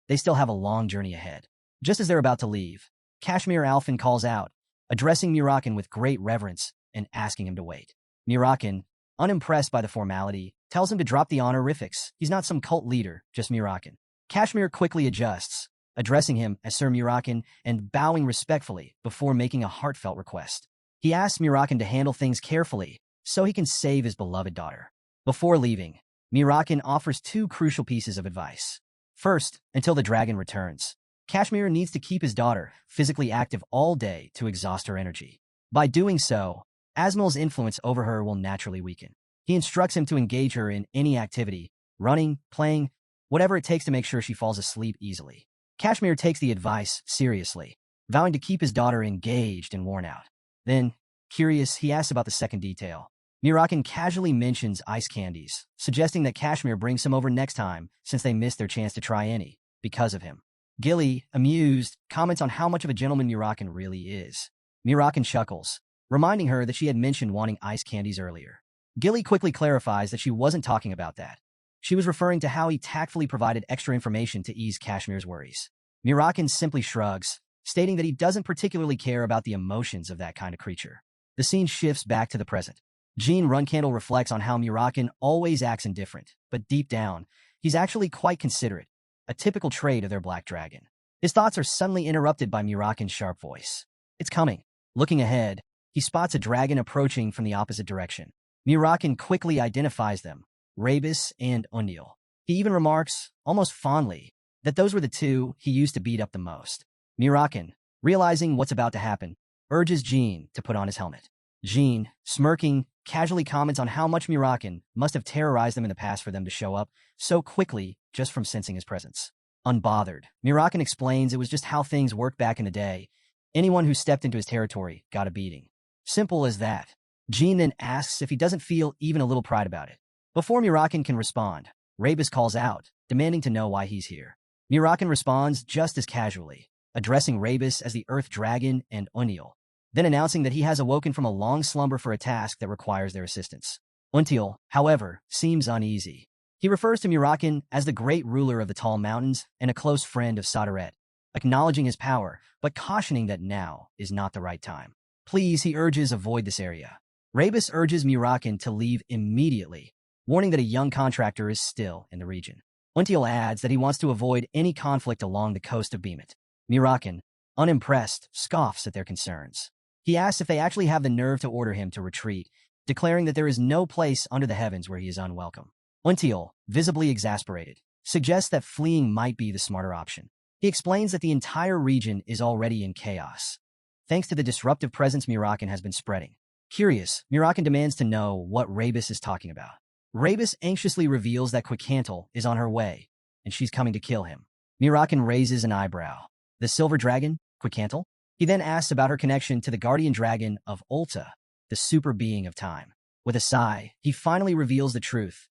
They still have a long journey ahead. Just as they're about to leave, Kashmir Alphen calls out, addressing Mirakin with great reverence and asking him to wait. Mirakin, unimpressed by the formality, tells him to drop the honorifics. He's not some cult leader, just Mirakin. Kashmir quickly adjusts, addressing him as Sir Mirakin and bowing respectfully before making a heartfelt request. He asks Mirakin to handle things carefully so he can save his beloved daughter. Before leaving, Mirakin offers 2 crucial pieces of advice. First, until the dragon returns, Kashmir needs to keep his daughter physically active all day to exhaust her energy. By doing so, Asmil's influence over her will naturally weaken. He instructs him to engage her in any activity, running, playing, whatever it takes to make sure she falls asleep easily. Kashmir takes the advice seriously, vowing to keep his daughter engaged and worn out. Then, curious, he asks about the second detail. Mirakin casually mentions ice candies, suggesting that Kashmir bring some over next time since they missed their chance to try any, because of him. Gilly, amused, comments on how much of a gentleman Mirakin really is. Mirakin chuckles, reminding her that she had mentioned wanting ice candies earlier. Gilly quickly clarifies that she wasn't talking about that. She was referring to how he tactfully provided extra information to ease Kashmir's worries. Mirakin simply shrugs, stating that he doesn't particularly care about the emotions of that kind of creature. The scene shifts back to the present. Runcandle reflects on how Mirakin always acts indifferent, but deep down, he's actually quite considerate, a typical trait of their black dragon. His thoughts are suddenly interrupted by Mirakin's sharp voice. It's coming. Looking ahead, he spots a dragon approaching from the opposite direction. Mirakin quickly identifies them, Rabis and Unil. He even remarks, almost fondly, that those were the 2 he used to beat up the most. Mirakin, realizing what's about to happen, urges Jean to put on his helmet. Jean, smirking, casually comments on how much Mirakin must have terrorized them in the past for them to show up so quickly just from sensing his presence. Unbothered, Mirakin explains it was just how things worked back in the day. Anyone who stepped into his territory got a beating. Simple as that. Jean then asks if he doesn't feel even a little pride about it. Before Mirakin can respond, Rabis calls out, demanding to know why he's here. Mirakin responds just as casually, addressing Rabis as the Earth Dragon and Unil, then announcing that he has awoken from a long slumber for a task that requires their assistance. Until, however, seems uneasy. He refers to Mirakin as the great ruler of the tall mountains and a close friend of Sadaret, acknowledging his power, but cautioning that now is not the right time. Please, he urges, avoid this area. Rebus urges Mirakin to leave immediately, warning that a young contractor is still in the region. Untiel adds that he wants to avoid any conflict along the coast of Beemit. Mirakin, unimpressed, scoffs at their concerns. He asks if they actually have the nerve to order him to retreat, declaring that there is no place under the heavens where he is unwelcome. Untiel, visibly exasperated, suggests that fleeing might be the smarter option. He explains that the entire region is already in chaos, thanks to the disruptive presence Mirakin has been spreading. Curious, Mirakin demands to know what Rebus is talking about. Rebus anxiously reveals that Quickcantle is on her way, and she's coming to kill him. Mirakin raises an eyebrow. The silver dragon, Quickcantle? He then asks about her connection to the guardian dragon of Ulta, the super being of time. With a sigh, he finally reveals the truth.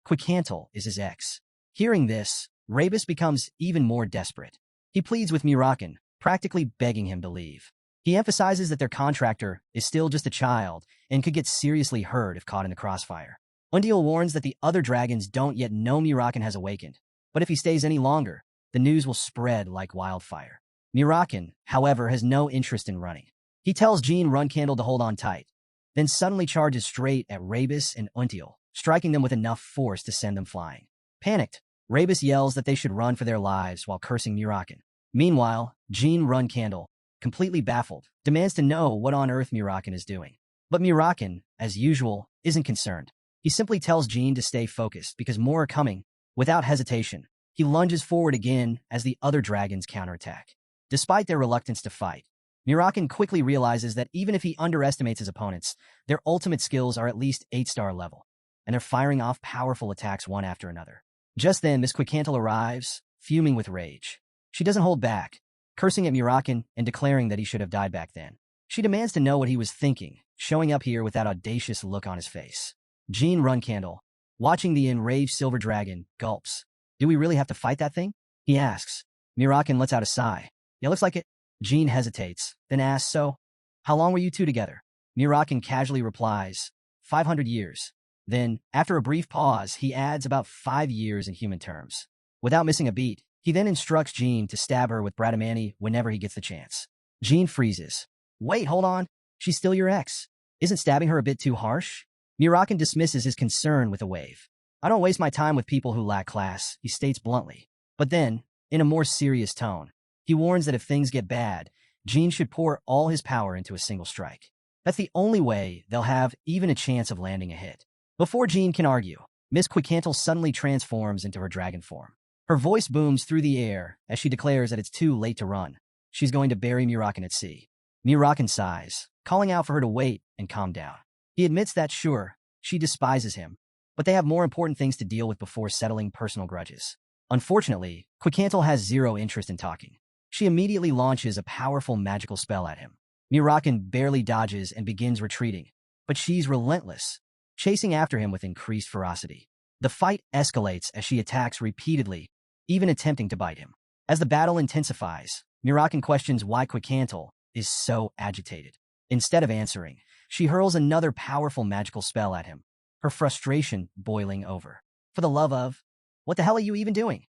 Quickcantle is his ex. Hearing this, Rebus becomes even more desperate. He pleads with Mirakin, practically begging him to leave. He emphasizes that their contractor is still just a child and could get seriously hurt if caught in the crossfire. Undiel warns that the other dragons don't yet know Mirakin has awakened, but if he stays any longer, the news will spread like wildfire. Mirakin, however, has no interest in running. He tells Jean Runcandle to hold on tight, then suddenly charges straight at Rebus and Untiel, striking them with enough force to send them flying. Panicked, Rebus yells that they should run for their lives while cursing Mirakin. Meanwhile, Jean Runcandle, completely baffled, demands to know what on earth Mirakin is doing. But Mirakin, as usual, isn't concerned. He simply tells Jean to stay focused because more are coming. Without hesitation, he lunges forward again as the other dragons counterattack. Despite their reluctance to fight, Mirakin quickly realizes that even if he underestimates his opponents, their ultimate skills are at least 8-star level, and they're firing off powerful attacks one after another. Just then, Miss Quickcantle arrives, fuming with rage. She doesn't hold back, cursing at Mirakin and declaring that he should have died back then. She demands to know what he was thinking, showing up here with that audacious look on his face. Jean Runcandle, watching the enraged silver dragon, gulps. Do we really have to fight that thing? He asks. Mirakin lets out a sigh. Yeah, looks like it. Jean hesitates, then asks, so, how long were you two together? Mirakin casually replies, 500 years. Then, after a brief pause, he adds about 5 years in human terms. Without missing a beat, he then instructs Jean to stab her with Bradamanti whenever he gets the chance. Jean freezes. Wait, hold on. She's still your ex. Isn't stabbing her a bit too harsh? Mirakin dismisses his concern with a wave. I don't waste my time with people who lack class, he states bluntly. But then, in a more serious tone, he warns that if things get bad, Jean should pour all his power into a single strike. That's the only way they'll have even a chance of landing a hit. Before Jean can argue, Miss Quickcantle suddenly transforms into her dragon form. Her voice booms through the air as she declares that it's too late to run. She's going to bury Mirakin at sea. Mirakin sighs, calling out for her to wait and calm down. He admits that, sure, she despises him, but they have more important things to deal with before settling personal grudges. Unfortunately, Quickcantle has zero interest in talking. She immediately launches a powerful magical spell at him. Mirakin barely dodges and begins retreating, but she's relentless, chasing after him with increased ferocity. The fight escalates as she attacks repeatedly, even attempting to bite him. As the battle intensifies, Mirakin questions why Quickcantle is so agitated. Instead of answering, she hurls another powerful magical spell at him, her frustration boiling over. For the love of, what the hell are you even doing?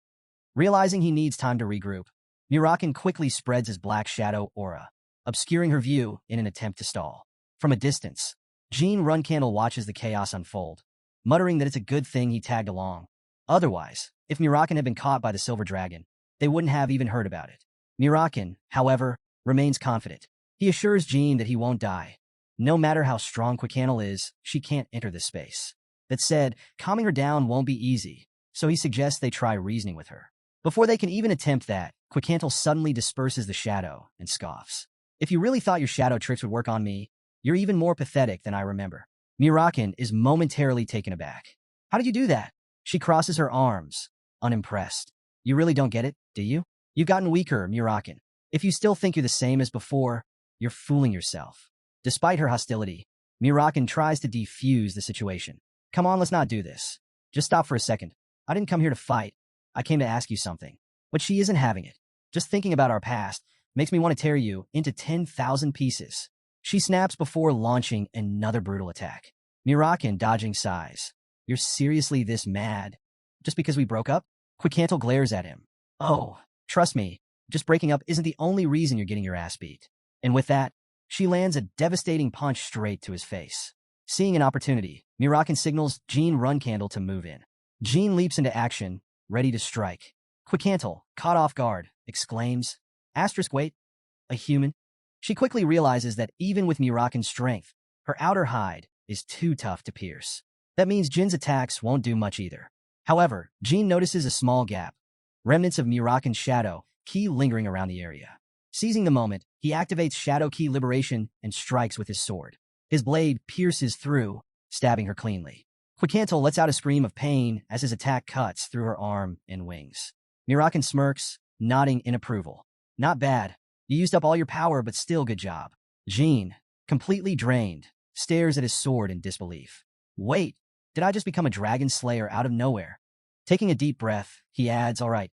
Realizing he needs time to regroup, Mirakin quickly spreads his black shadow aura, obscuring her view in an attempt to stall. From a distance, Jean Runcandle watches the chaos unfold, muttering that it's a good thing he tagged along. Otherwise, if Mirakin had been caught by the silver dragon, they wouldn't have even heard about it. Mirakin, however, remains confident. He assures Jean that he won't die. No matter how strong Quickcantle is, she can't enter this space. That said, calming her down won't be easy, so he suggests they try reasoning with her. Before they can even attempt that, Quickcantle suddenly disperses the shadow and scoffs. If you really thought your shadow tricks would work on me, you're even more pathetic than I remember. Mirakin is momentarily taken aback. How did you do that? She crosses her arms, unimpressed. You really don't get it, do you? You've gotten weaker, Mirakin. If you still think you're the same as before, you're fooling yourself. Despite her hostility, Mirakin tries to defuse the situation. Come on, let's not do this. Just stop for a second. I didn't come here to fight. I came to ask you something. But she isn't having it. Just thinking about our past makes me want to tear you into 10,000 pieces. She snaps before launching another brutal attack. Mirakin, dodging, sighs. You're seriously this mad? Just because we broke up? Quickcantle glares at him. Oh, trust me, just breaking up isn't the only reason you're getting your ass beat. And with that, she lands a devastating punch straight to his face. Seeing an opportunity, Mirakin signals Jean Runcandle to move in. Jean leaps into action, ready to strike. Quickcantle, caught off guard, exclaims, wait, a human? She quickly realizes that even with Mirakin's strength, her outer hide is too tough to pierce. That means Jin's attacks won't do much either. However, Jean notices a small gap, remnants of Mirakin's shadow ki lingering around the area. Seizing the moment, he activates Shadow Ki Liberation and strikes with his sword. His blade pierces through, stabbing her cleanly. Quickcantle lets out a scream of pain as his attack cuts through her arm and wings. Mirakin smirks, nodding in approval. Not bad. You used up all your power, but still good job. Jean, completely drained, stares at his sword in disbelief. Wait, did I just become a dragon slayer out of nowhere? Taking a deep breath, he adds, all right,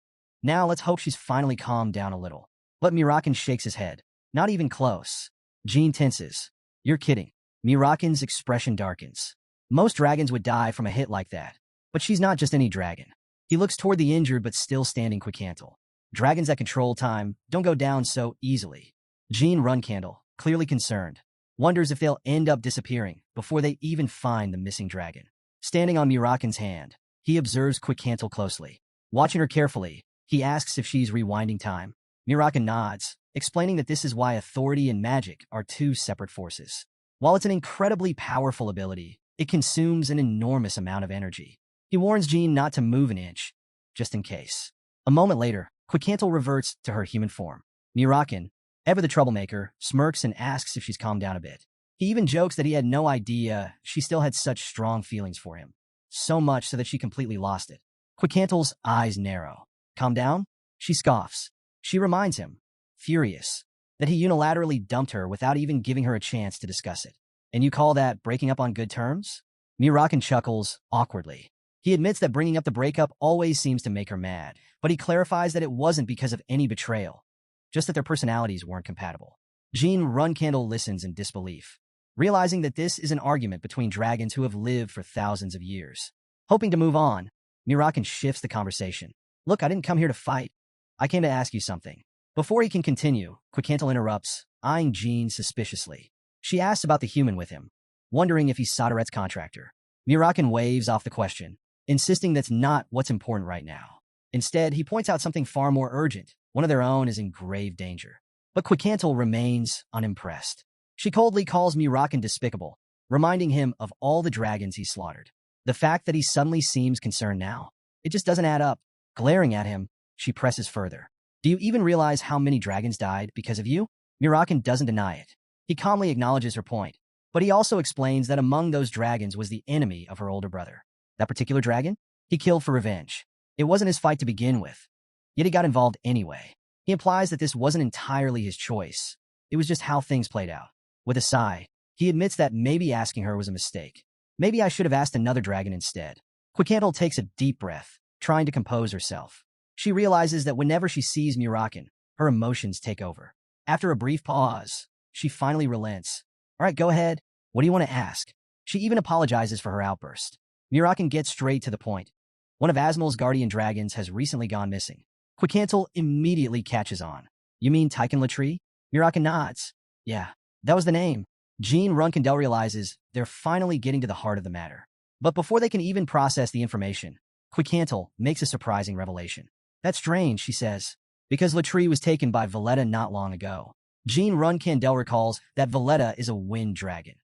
now let's hope she's finally calmed down a little. But Mirakin shakes his head. Not even close. Jean tenses. You're kidding. Mirakin's expression darkens. Most dragons would die from a hit like that. But she's not just any dragon. He looks toward the injured but still standing Quickcantle. Dragons that control time don't go down so easily. Jean Runcandle, clearly concerned, wonders if they'll end up disappearing before they even find the missing dragon. Standing on Mirakin's hand, he observes Quickcantle closely. Watching her carefully, he asks if she's rewinding time. Mirakin nods, explaining that this is why authority and magic are two separate forces. While it's an incredibly powerful ability, it consumes an enormous amount of energy. He warns Jean not to move an inch, just in case. A moment later, Quickcantle reverts to her human form. Mirakin, ever the troublemaker, smirks and asks if she's calmed down a bit. He even jokes that he had no idea she still had such strong feelings for him. So much so that she completely lost it. Quickcantle's eyes narrow. Calm down? She scoffs. She reminds him, furious, that he unilaterally dumped her without even giving her a chance to discuss it. And you call that breaking up on good terms? Mirakin chuckles awkwardly. He admits that bringing up the breakup always seems to make her mad, but he clarifies that it wasn't because of any betrayal, just that their personalities weren't compatible. Jean Runcandle listens in disbelief, realizing that this is an argument between dragons who have lived for thousands of years. Hoping to move on, Mirakin shifts the conversation. Look, I didn't come here to fight. I came to ask you something. Before he can continue, Quickcantle interrupts, eyeing Jean suspiciously. She asks about the human with him, wondering if he's Soderet's contractor. Mirakin waves off the question, insisting that's not what's important right now. Instead, he points out something far more urgent. One of their own is in grave danger. But Quickcantle remains unimpressed. She coldly calls Mirakin despicable, reminding him of all the dragons he slaughtered. The fact that he suddenly seems concerned now, it just doesn't add up. Glaring at him, she presses further. Do you even realize how many dragons died because of you? Mirakin doesn't deny it. He calmly acknowledges her point, but he also explains that among those dragons was the enemy of her older brother. That particular dragon? He killed for revenge. It wasn't his fight to begin with, yet he got involved anyway. He implies that this wasn't entirely his choice. It was just how things played out. With a sigh, he admits that maybe asking her was a mistake. Maybe I should have asked another dragon instead. Quickcantle takes a deep breath, trying to compose herself. She realizes that whenever she sees Mirakin, her emotions take over. After a brief pause, she finally relents. All right, go ahead. What do you want to ask? She even apologizes for her outburst. Mirakin gets straight to the point. One of Asmal's guardian dragons has recently gone missing. Quickcantle immediately catches on. You mean Tyken? Mirakin nods. Yeah, that was the name. Jean Runcandle realizes they're finally getting to the heart of the matter. But before they can even process the information, Quickcantle makes a surprising revelation. That's strange, she says, because Latrie was taken by Valletta not long ago. Jean Runcandle recalls that Valletta is a wind dragon.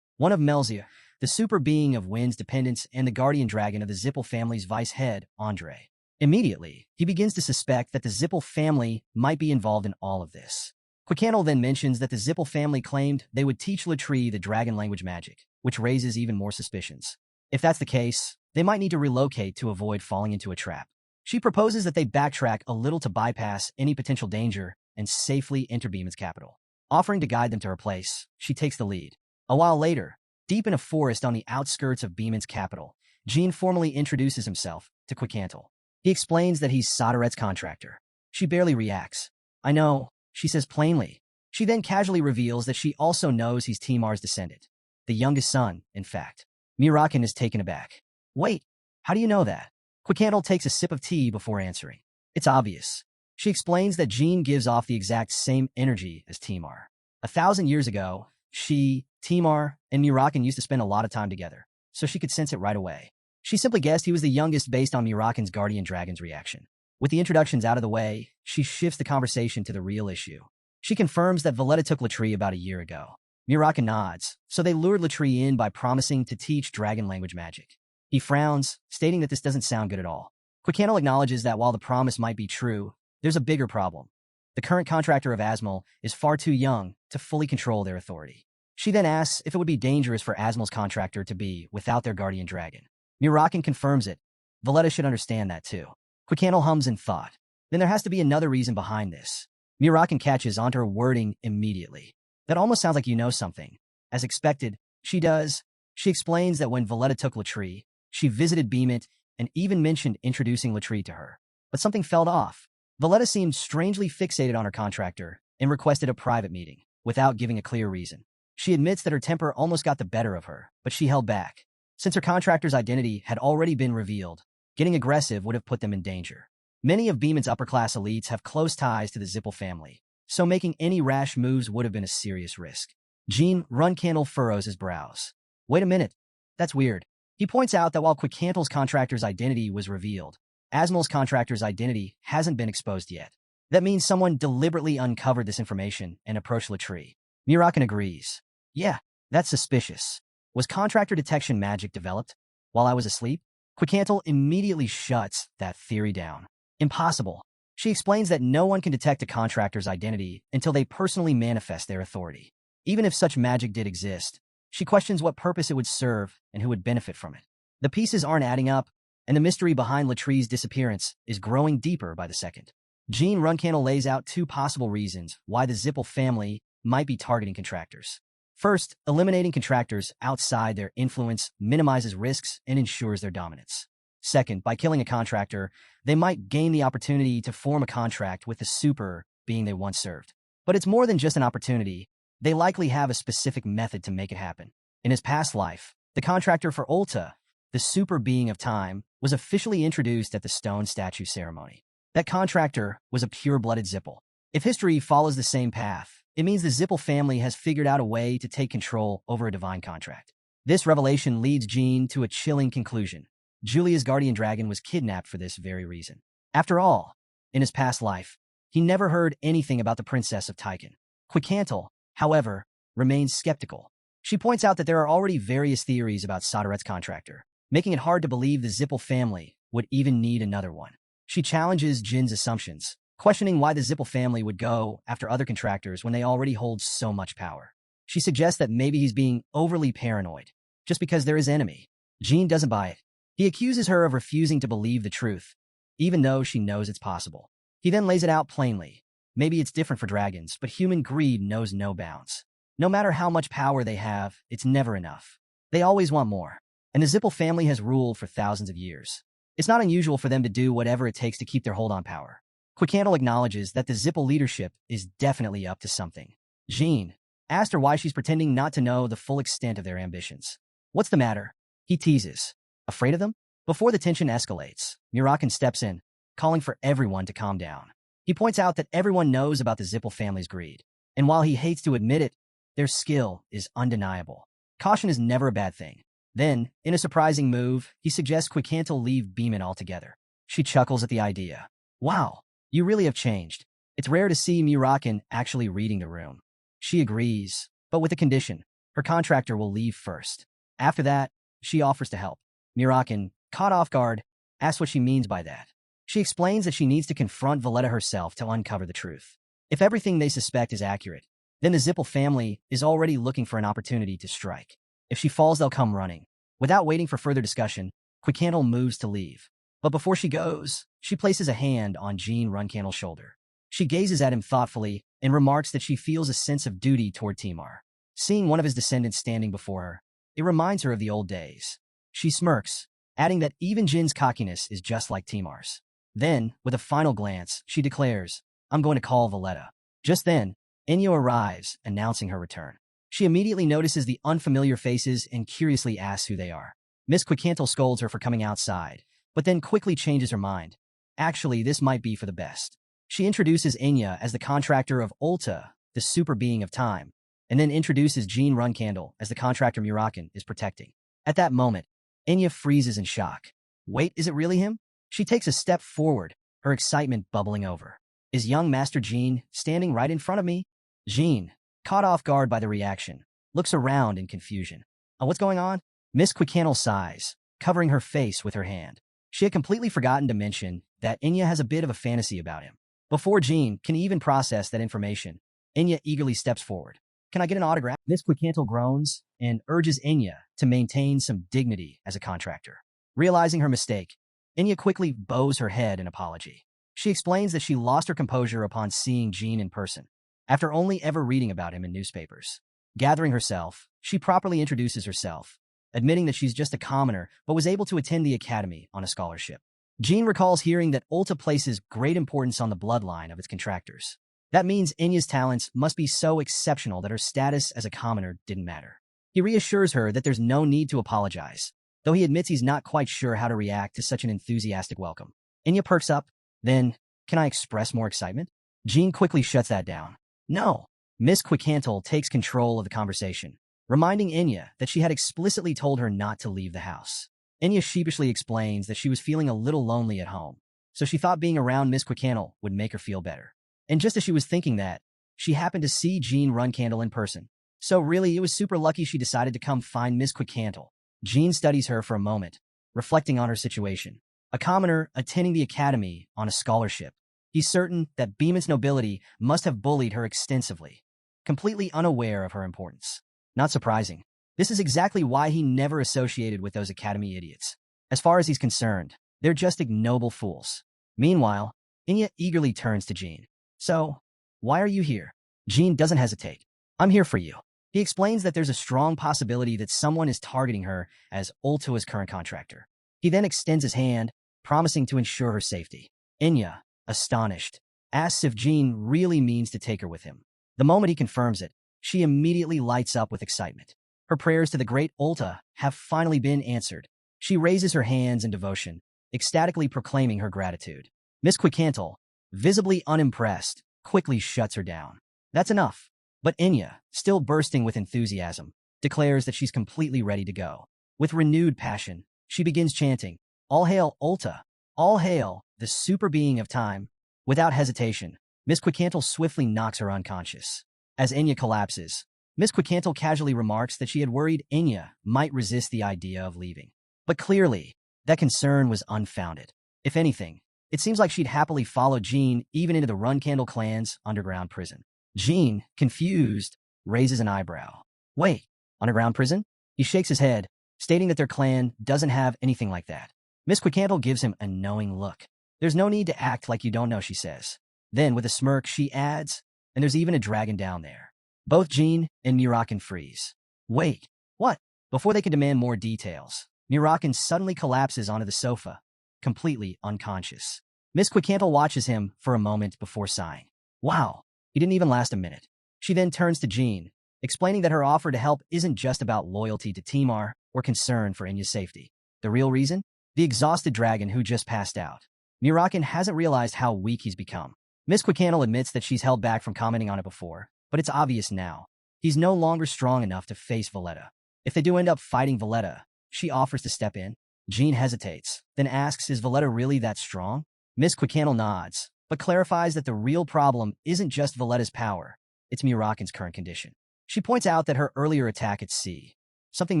One of Melzia, the super being of wind's dependence and the guardian dragon of the Zipple family's vice head, Andre. Immediately, he begins to suspect that the Zipple family might be involved in all of this. Quickcantle then mentions that the Zipple family claimed they would teach Latrie the dragon language magic, which raises even more suspicions. If that's the case, they might need to relocate to avoid falling into a trap. She proposes that they backtrack a little to bypass any potential danger and safely enter Beeman's capital. Offering to guide them to her place, she takes the lead. A while later, deep in a forest on the outskirts of Beeman's capital, Jean formally introduces himself to Quickcantle. He explains that he's Soderet's contractor. She barely reacts. I know, she says plainly. She then casually reveals that she also knows he's Timar's descendant. The youngest son, in fact. Mirakin is taken aback. Wait, how do you know that? Quickhandle takes a sip of tea before answering. It's obvious. She explains that Jean gives off the exact same energy as Timar. 1,000 years ago, she, Timar, and Mirakin used to spend a lot of time together, so she could sense it right away. She simply guessed he was the youngest based on Mirakin's guardian dragon's reaction. With the introductions out of the way, she shifts the conversation to the real issue. She confirms that Valletta took Latrie about a year ago. Mirakin nods, so they lured Latrie in by promising to teach dragon language magic. He frowns, stating that this doesn't sound good at all. Quickhandle acknowledges that while the promise might be true, there's a bigger problem. The current contractor of Asmal is far too young to fully control their authority. She then asks if it would be dangerous for Asmal's contractor to be without their guardian dragon. Mirakin confirms it. Valletta should understand that too. Quickhandle hums in thought. Then there has to be another reason behind this. Mirakin catches onto her wording immediately. That almost sounds like you know something. As expected, she does. She explains that when Valletta took Latrie, she visited Beemit and even mentioned introducing Latrie to her. But something fell off. Valletta seemed strangely fixated on her contractor and requested a private meeting, without giving a clear reason. She admits that her temper almost got the better of her, but she held back. Since her contractor's identity had already been revealed, getting aggressive would have put them in danger. Many of Beeman's upper-class elites have close ties to the Zipple family, so making any rash moves would have been a serious risk. Jean Runcandle furrows his brows. Wait a minute. That's weird. He points out that while Quickhandle's contractor's identity was revealed, Asmal's contractor's identity hasn't been exposed yet. That means someone deliberately uncovered this information and approached Latrie. Mirakin agrees. Yeah, that's suspicious. Was contractor detection magic developed while I was asleep? Quickhandle immediately shuts that theory down. Impossible. She explains that no one can detect a contractor's identity until they personally manifest their authority. Even if such magic did exist, she questions what purpose it would serve and who would benefit from it. The pieces aren't adding up, and the mystery behind Latrie's disappearance is growing deeper by the second. Jean Runcandle lays out two possible reasons why the Zipple family might be targeting contractors. First, eliminating contractors outside their influence minimizes risks and ensures their dominance. Second, by killing a contractor, they might gain the opportunity to form a contract with the super being they once served. But it's more than just an opportunity. They likely have a specific method to make it happen. In his past life, the contractor for Ulta, the super being of time, was officially introduced at the stone statue ceremony. That contractor was a pure-blooded Zipple. If history follows the same path, it means the Zipple family has figured out a way to take control over a divine contract. This revelation leads Jean to a chilling conclusion. Julia's guardian dragon was kidnapped for this very reason. After all, in his past life, he never heard anything about the princess of Tyken. Quickhandle, however, remains skeptical. She points out that there are already various theories about Soderet's contractor, making it hard to believe the Zipple family would even need another one. She challenges Jin's assumptions, questioning why the Zipple family would go after other contractors when they already hold so much power. She suggests that maybe he's being overly paranoid, just because they're his enemy. Jean doesn't buy it. He accuses her of refusing to believe the truth, even though she knows it's possible. He then lays it out plainly. Maybe it's different for dragons, but human greed knows no bounds. No matter how much power they have, it's never enough. They always want more. And the Zipple family has ruled for thousands of years. It's not unusual for them to do whatever it takes to keep their hold on power. Quickhandle acknowledges that the Zipple leadership is definitely up to something. Jean asked her why she's pretending not to know the full extent of their ambitions. What's the matter? He teases. Afraid of them? Before the tension escalates, Mirakin steps in, calling for everyone to calm down. He points out that everyone knows about the Zipple family's greed, and while he hates to admit it, their skill is undeniable. Caution is never a bad thing. Then, in a surprising move, he suggests Quickhandle leave Beeman altogether. She chuckles at the idea. Wow, you really have changed. It's rare to see Mirakin actually reading the room. She agrees, but with a condition. Her contractor will leave first. After that, she offers to help. Mirakin, caught off guard, asks what she means by that. She explains that she needs to confront Valletta herself to uncover the truth. If everything they suspect is accurate, then the Zipple family is already looking for an opportunity to strike. If she falls, they'll come running. Without waiting for further discussion, Quickhandle moves to leave. But before she goes, she places a hand on Jean Runcandle's shoulder. She gazes at him thoughtfully and remarks that she feels a sense of duty toward Timar. Seeing one of his descendants standing before her, it reminds her of the old days. She smirks, adding that even Jin's cockiness is just like Timar's. Then, with a final glance, she declares, I'm going to call Valletta. Just then, Enyo arrives, announcing her return. She immediately notices the unfamiliar faces and curiously asks who they are. Miss Quickhandle scolds her for coming outside, but then quickly changes her mind. Actually, this might be for the best. She introduces Enya as the contractor of Ulta, the super being of time, and then introduces Jean Runcandle as the contractor Mirakin is protecting. At that moment, Enya freezes in shock. Wait, is it really him? She takes a step forward, her excitement bubbling over. Is young Master Jean standing right in front of me? Jean, caught off guard by the reaction, looks around in confusion. What's going on? Miss Quickcandle sighs, covering her face with her hand. She had completely forgotten to mention that Enya has a bit of a fantasy about him. Before Jean can even process that information, Enya eagerly steps forward. Can I get an autograph? Miss Quickcandle groans and urges Enya to maintain some dignity as a contractor. Realizing her mistake, Enya quickly bows her head in apology. She explains that she lost her composure upon seeing Jean in person, after only ever reading about him in newspapers. Gathering herself, she properly introduces herself, admitting that she's just a commoner but was able to attend the academy on a scholarship. Jean recalls hearing that Ulta places great importance on the bloodline of its contractors. That means Enya's talents must be so exceptional that her status as a commoner didn't matter. He reassures her that there's no need to apologize, though he admits he's not quite sure how to react to such an enthusiastic welcome. Enya perks up. Then, can I express more excitement? Jean quickly shuts that down. No. Miss Quickcandle takes control of the conversation, reminding Enya that she had explicitly told her not to leave the house. Enya sheepishly explains that she was feeling a little lonely at home, so she thought being around Miss Quickcandle would make her feel better. And just as she was thinking that, she happened to see Jean Runcandle in person. So really, it was super lucky she decided to come find Miss Quickcandle. Jean studies her for a moment, reflecting on her situation. A commoner attending the academy on a scholarship. He's certain that Beeman's nobility must have bullied her extensively, completely unaware of her importance. Not surprising. This is exactly why he never associated with those academy idiots. As far as he's concerned, they're just ignoble fools. Meanwhile, Enya eagerly turns to Jean. So, why are you here? Jean doesn't hesitate. I'm here for you. He explains that there's a strong possibility that someone is targeting her as Ultua's current contractor. He then extends his hand, promising to ensure her safety. Enya, astonished, asks if Jean really means to take her with him. The moment he confirms it, she immediately lights up with excitement. Her prayers to the great Ulta have finally been answered. She raises her hands in devotion, ecstatically proclaiming her gratitude. Miss Quickcandle, visibly unimpressed, quickly shuts her down. That's enough. But Enya, still bursting with enthusiasm, declares that she's completely ready to go. With renewed passion, she begins chanting, "All hail Ulta! All hail the super being of time!" Without hesitation, Miss Quickcandle swiftly knocks her unconscious. As Enya collapses, Miss Quickcandle casually remarks that she had worried Enya might resist the idea of leaving. But clearly, that concern was unfounded. If anything, it seems like she'd happily follow Jean even into the Runcandle clan's underground prison. Jean, confused, raises an eyebrow. Wait, underground prison? He shakes his head, stating that their clan doesn't have anything like that. Miss Quickcandle gives him a knowing look. There's no need to act like you don't know, she says. Then, with a smirk, she adds, and there's even a dragon down there. Both Jean and Mirakin freeze. Wait, what? Before they can demand more details, Mirakin suddenly collapses onto the sofa, completely unconscious. Miss Quickcandle watches him for a moment before sighing. Wow, he didn't even last a minute. She then turns to Jean, explaining that her offer to help isn't just about loyalty to Timar or concern for Enya's safety. The real reason? The exhausted dragon who just passed out. Mirakin hasn't realized how weak he's become. Miss Quickcandle admits that she's held back from commenting on it before, but it's obvious now. He's no longer strong enough to face Valletta. If they do end up fighting Valletta, she offers to step in. Jean hesitates, then asks, is Valletta really that strong? Miss Quickcandle nods, but clarifies that the real problem isn't just Valletta's power, it's Mirakin's current condition. She points out that her earlier attack at sea, something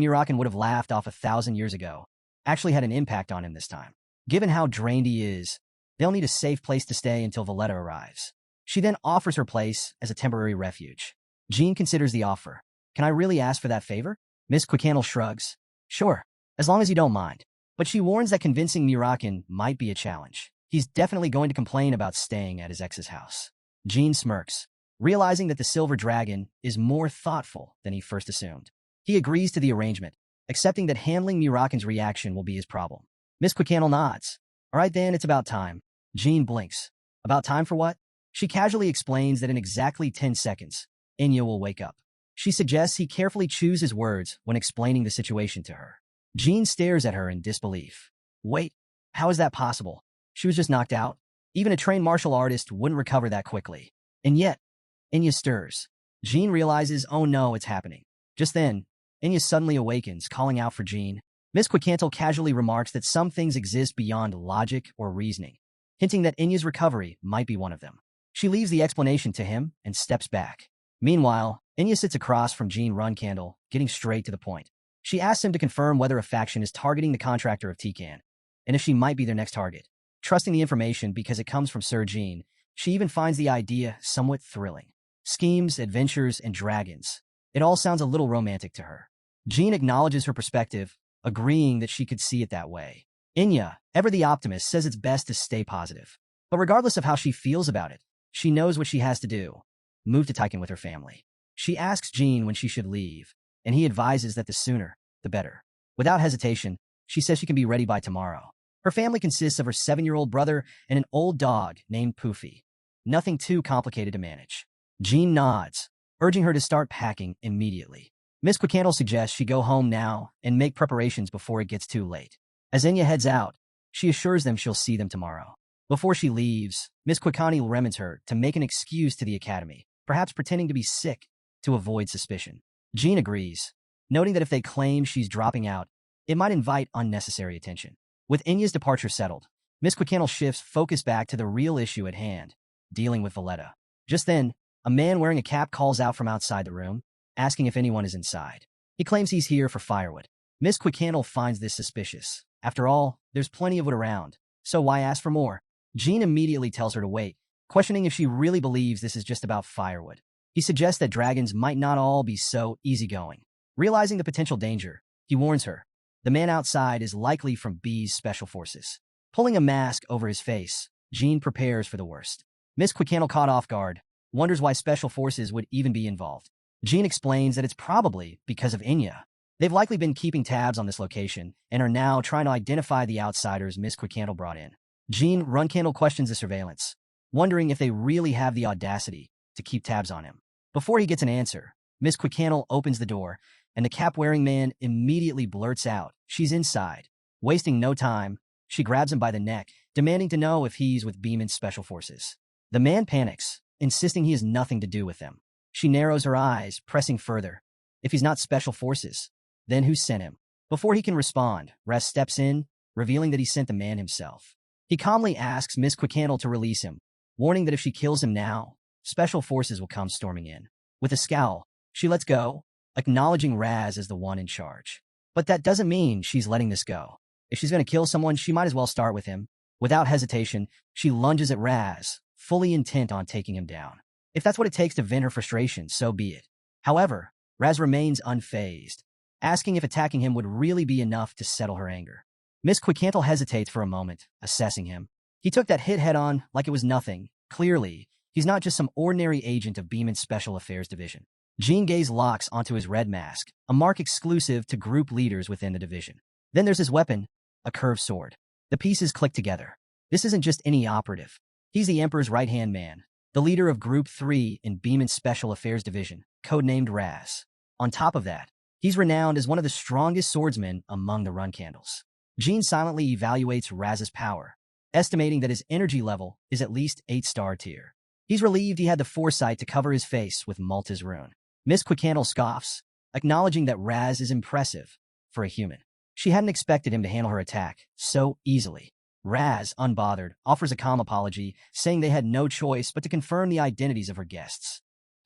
Mirakin would have laughed off 1,000 years ago, actually had an impact on him this time. Given how drained he is, they'll need a safe place to stay until Valletta arrives. She then offers her place as a temporary refuge. Jean considers the offer. Can I really ask for that favor? Miss Quickcandle shrugs. Sure, as long as you don't mind. But she warns that convincing Mirakin might be a challenge. He's definitely going to complain about staying at his ex's house. Jean smirks, realizing that the silver dragon is more thoughtful than he first assumed. He agrees to the arrangement, accepting that handling Mirakin's reaction will be his problem. Miss Quickcandle nods. All right then, it's about time. Jean blinks. About time for what? She casually explains that in exactly 10 seconds, Enya will wake up. She suggests he carefully choose his words when explaining the situation to her. Jean stares at her in disbelief. Wait, How is that possible? She was just knocked out. Even a trained martial artist wouldn't recover that quickly. And yet, Enya stirs. Jean realizes, oh no, it's happening. Just then, Enya suddenly awakens, calling out for Jean. Miss Quicantle casually remarks that some things exist beyond logic or reasoning, hinting that Enya's recovery might be one of them. She leaves the explanation to him and steps back. Meanwhile, Enya sits across from Jean Runcandle, getting straight to the point. She asks him to confirm whether a faction is targeting the contractor of Tyken, and if she might be their next target. Trusting the information because it comes from Sir Jean, she even finds the idea somewhat thrilling. Schemes, adventures, and dragons. It all sounds a little romantic to her. Jean acknowledges her perspective, agreeing that she could see it that way. Enya, ever the optimist, says it's best to stay positive. But regardless of how she feels about it, she knows what she has to do. Move to Tyken with her family. She asks Jean when she should leave, and he advises that the sooner, the better. Without hesitation, she says she can be ready by tomorrow. Her family consists of her 7-year-old brother and an old dog named Poofy. Nothing too complicated to manage. Jean nods, urging her to start packing immediately. Miss Quicantle suggests she go home now and make preparations before it gets too late. As Enya heads out, she assures them she'll see them tomorrow. Before she leaves, Miss Quicantle remits her to make an excuse to the academy, perhaps pretending to be sick to avoid suspicion. Jean agrees, noting that if they claim she's dropping out, it might invite unnecessary attention. With Enya's departure settled, Miss Quicantle shifts focus back to the real issue at hand, dealing with Valletta. Just then, a man wearing a cap calls out from outside the room, asking if anyone is inside. He claims he's here for firewood. Miss Quicantle finds this suspicious. After all, there's plenty of wood around, so why ask for more? Jean immediately tells her to wait, questioning if she really believes this is just about firewood. He suggests that dragons might not all be so easygoing. Realizing the potential danger, he warns her. The man outside is likely from B's special forces. Pulling a mask over his face, Jean prepares for the worst. Miss Quicantle, caught off guard, wonders why special forces would even be involved. Jean explains that it's probably because of Enya. They've likely been keeping tabs on this location and are now trying to identify the outsiders Miss Quicantle brought in. Jean Runcandle questions the surveillance, wondering if they really have the audacity to keep tabs on him. Before he gets an answer, Miss Quicantle opens the door, and the cap-wearing man immediately blurts out she's inside. Wasting no time, she grabs him by the neck, demanding to know if he's with Beeman's special forces. The man panics, insisting he has nothing to do with them. She narrows her eyes, pressing further. If he's not special forces, then who sent him? Before he can respond, Raz steps in, revealing that he sent the man himself. He calmly asks Miss Quicantle to release him, warning that if she kills him now, special forces will come storming in. With a scowl, she lets go, acknowledging Raz as the one in charge. But that doesn't mean she's letting this go. If she's going to kill someone, she might as well start with him. Without hesitation, she lunges at Raz, fully intent on taking him down. If that's what it takes to vent her frustration, so be it. However, Raz remains unfazed, asking if attacking him would really be enough to settle her anger. Miss Quicantle hesitates for a moment, assessing him. He took that hit head-on like it was nothing. Clearly, he's not just some ordinary agent of Beeman's Special Affairs Division. Jean gaze locks onto his red mask, a mark exclusive to group leaders within the division. Then there's his weapon, a curved sword. The pieces click together. This isn't just any operative. He's the Emperor's right-hand man, the leader of Group 3 in Beeman's Special Affairs Division, codenamed Raz. On top of that, he's renowned as one of the strongest swordsmen among the Runcandles. Jean silently evaluates Raz's power, estimating that his energy level is at least 8-star tier. He's relieved he had the foresight to cover his face with Malta's rune. Miss Quicantle scoffs, acknowledging that Raz is impressive for a human. She hadn't expected him to handle her attack so easily. Raz, unbothered, offers a calm apology, saying they had no choice but to confirm the identities of her guests,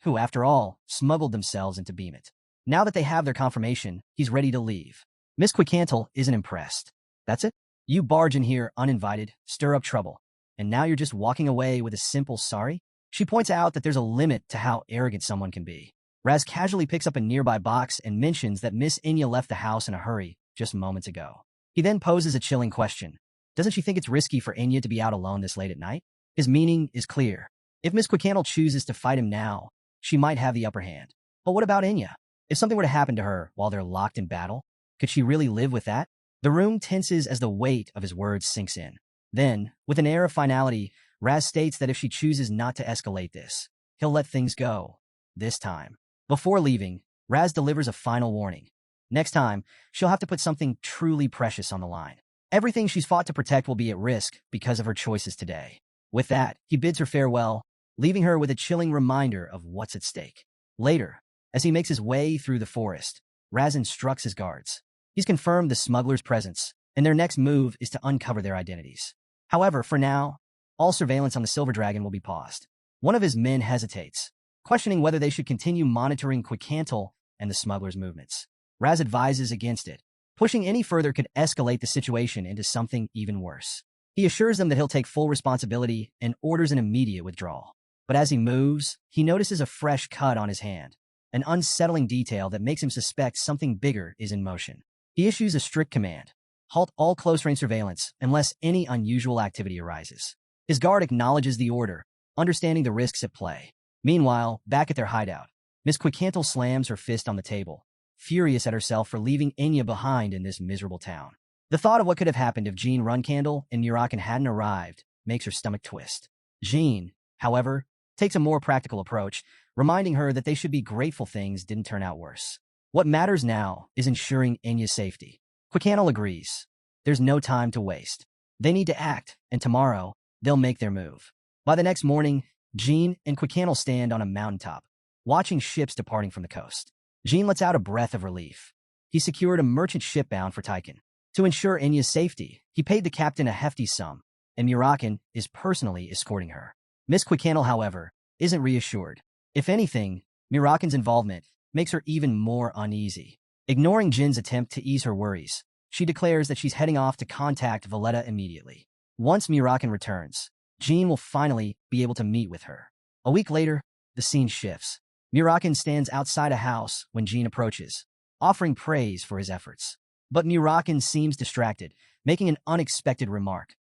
who, after all, smuggled themselves into Beeman. Now that they have their confirmation, he's ready to leave. Miss Quicantle isn't impressed. That's it? You barge in here uninvited, stir up trouble, and now you're just walking away with a simple sorry? She points out that there's a limit to how arrogant someone can be. Raz casually picks up a nearby box and mentions that Miss Enya left the house in a hurry just moments ago. He then poses a chilling question. Doesn't she think it's risky for Enya to be out alone this late at night? His meaning is clear. If Miss Quicantle chooses to fight him now, she might have the upper hand. But what about Enya? If something were to happen to her while they're locked in battle, could she really live with that? The room tenses as the weight of his words sinks in. Then, with an air of finality, Raz states that if she chooses not to escalate this, he'll let things go. This time. Before leaving, Raz delivers a final warning. Next time, she'll have to put something truly precious on the line. Everything she's fought to protect will be at risk because of her choices today. With that, he bids her farewell, leaving her with a chilling reminder of what's at stake. Later, as he makes his way through the forest, Raz instructs his guards. He's confirmed the smuggler's presence, and their next move is to uncover their identities. However, for now, all surveillance on the Silver Dragon will be paused. One of his men hesitates, questioning whether they should continue monitoring Quicantle and the smuggler's movements. Raz advises against it. Pushing any further could escalate the situation into something even worse. He assures them that he'll take full responsibility and orders an immediate withdrawal. But as he moves, he notices a fresh cut on his hand, an unsettling detail that makes him suspect something bigger is in motion. He issues a strict command: halt all close-range surveillance unless any unusual activity arises. His guard acknowledges the order, understanding the risks at play. Meanwhile, back at their hideout, Miss Quicantle slams her fist on the table, furious at herself for leaving Enya behind in this miserable town. The thought of what could have happened if Jean Runcandle and mirakin hadn't arrived makes her stomach twist. Jean, however, takes a more practical approach, reminding her that they should be grateful things didn't turn out worse. What matters now is ensuring Enya's safety. Quicantle agrees. There's no time to waste. They need to act, and tomorrow, they'll make their move. By the next morning, Jean and Quicantle stand on a mountaintop, watching ships departing from the coast. Jean lets out a breath of relief. He secured a merchant ship bound for Tyken. To ensure Enya's safety, he paid the captain a hefty sum, and mirakin is personally escorting her. Miss Quicantle, however, isn't reassured. If anything, mirakin's involvement makes her even more uneasy. Ignoring Jin's attempt to ease her worries, she declares that she's heading off to contact Valletta immediately. Once mirakin returns, Jean will finally be able to meet with her. A week later, the scene shifts. Mirakin stands outside a house when Jean approaches, offering praise for his efforts. But mirakin seems distracted, making an unexpected remark.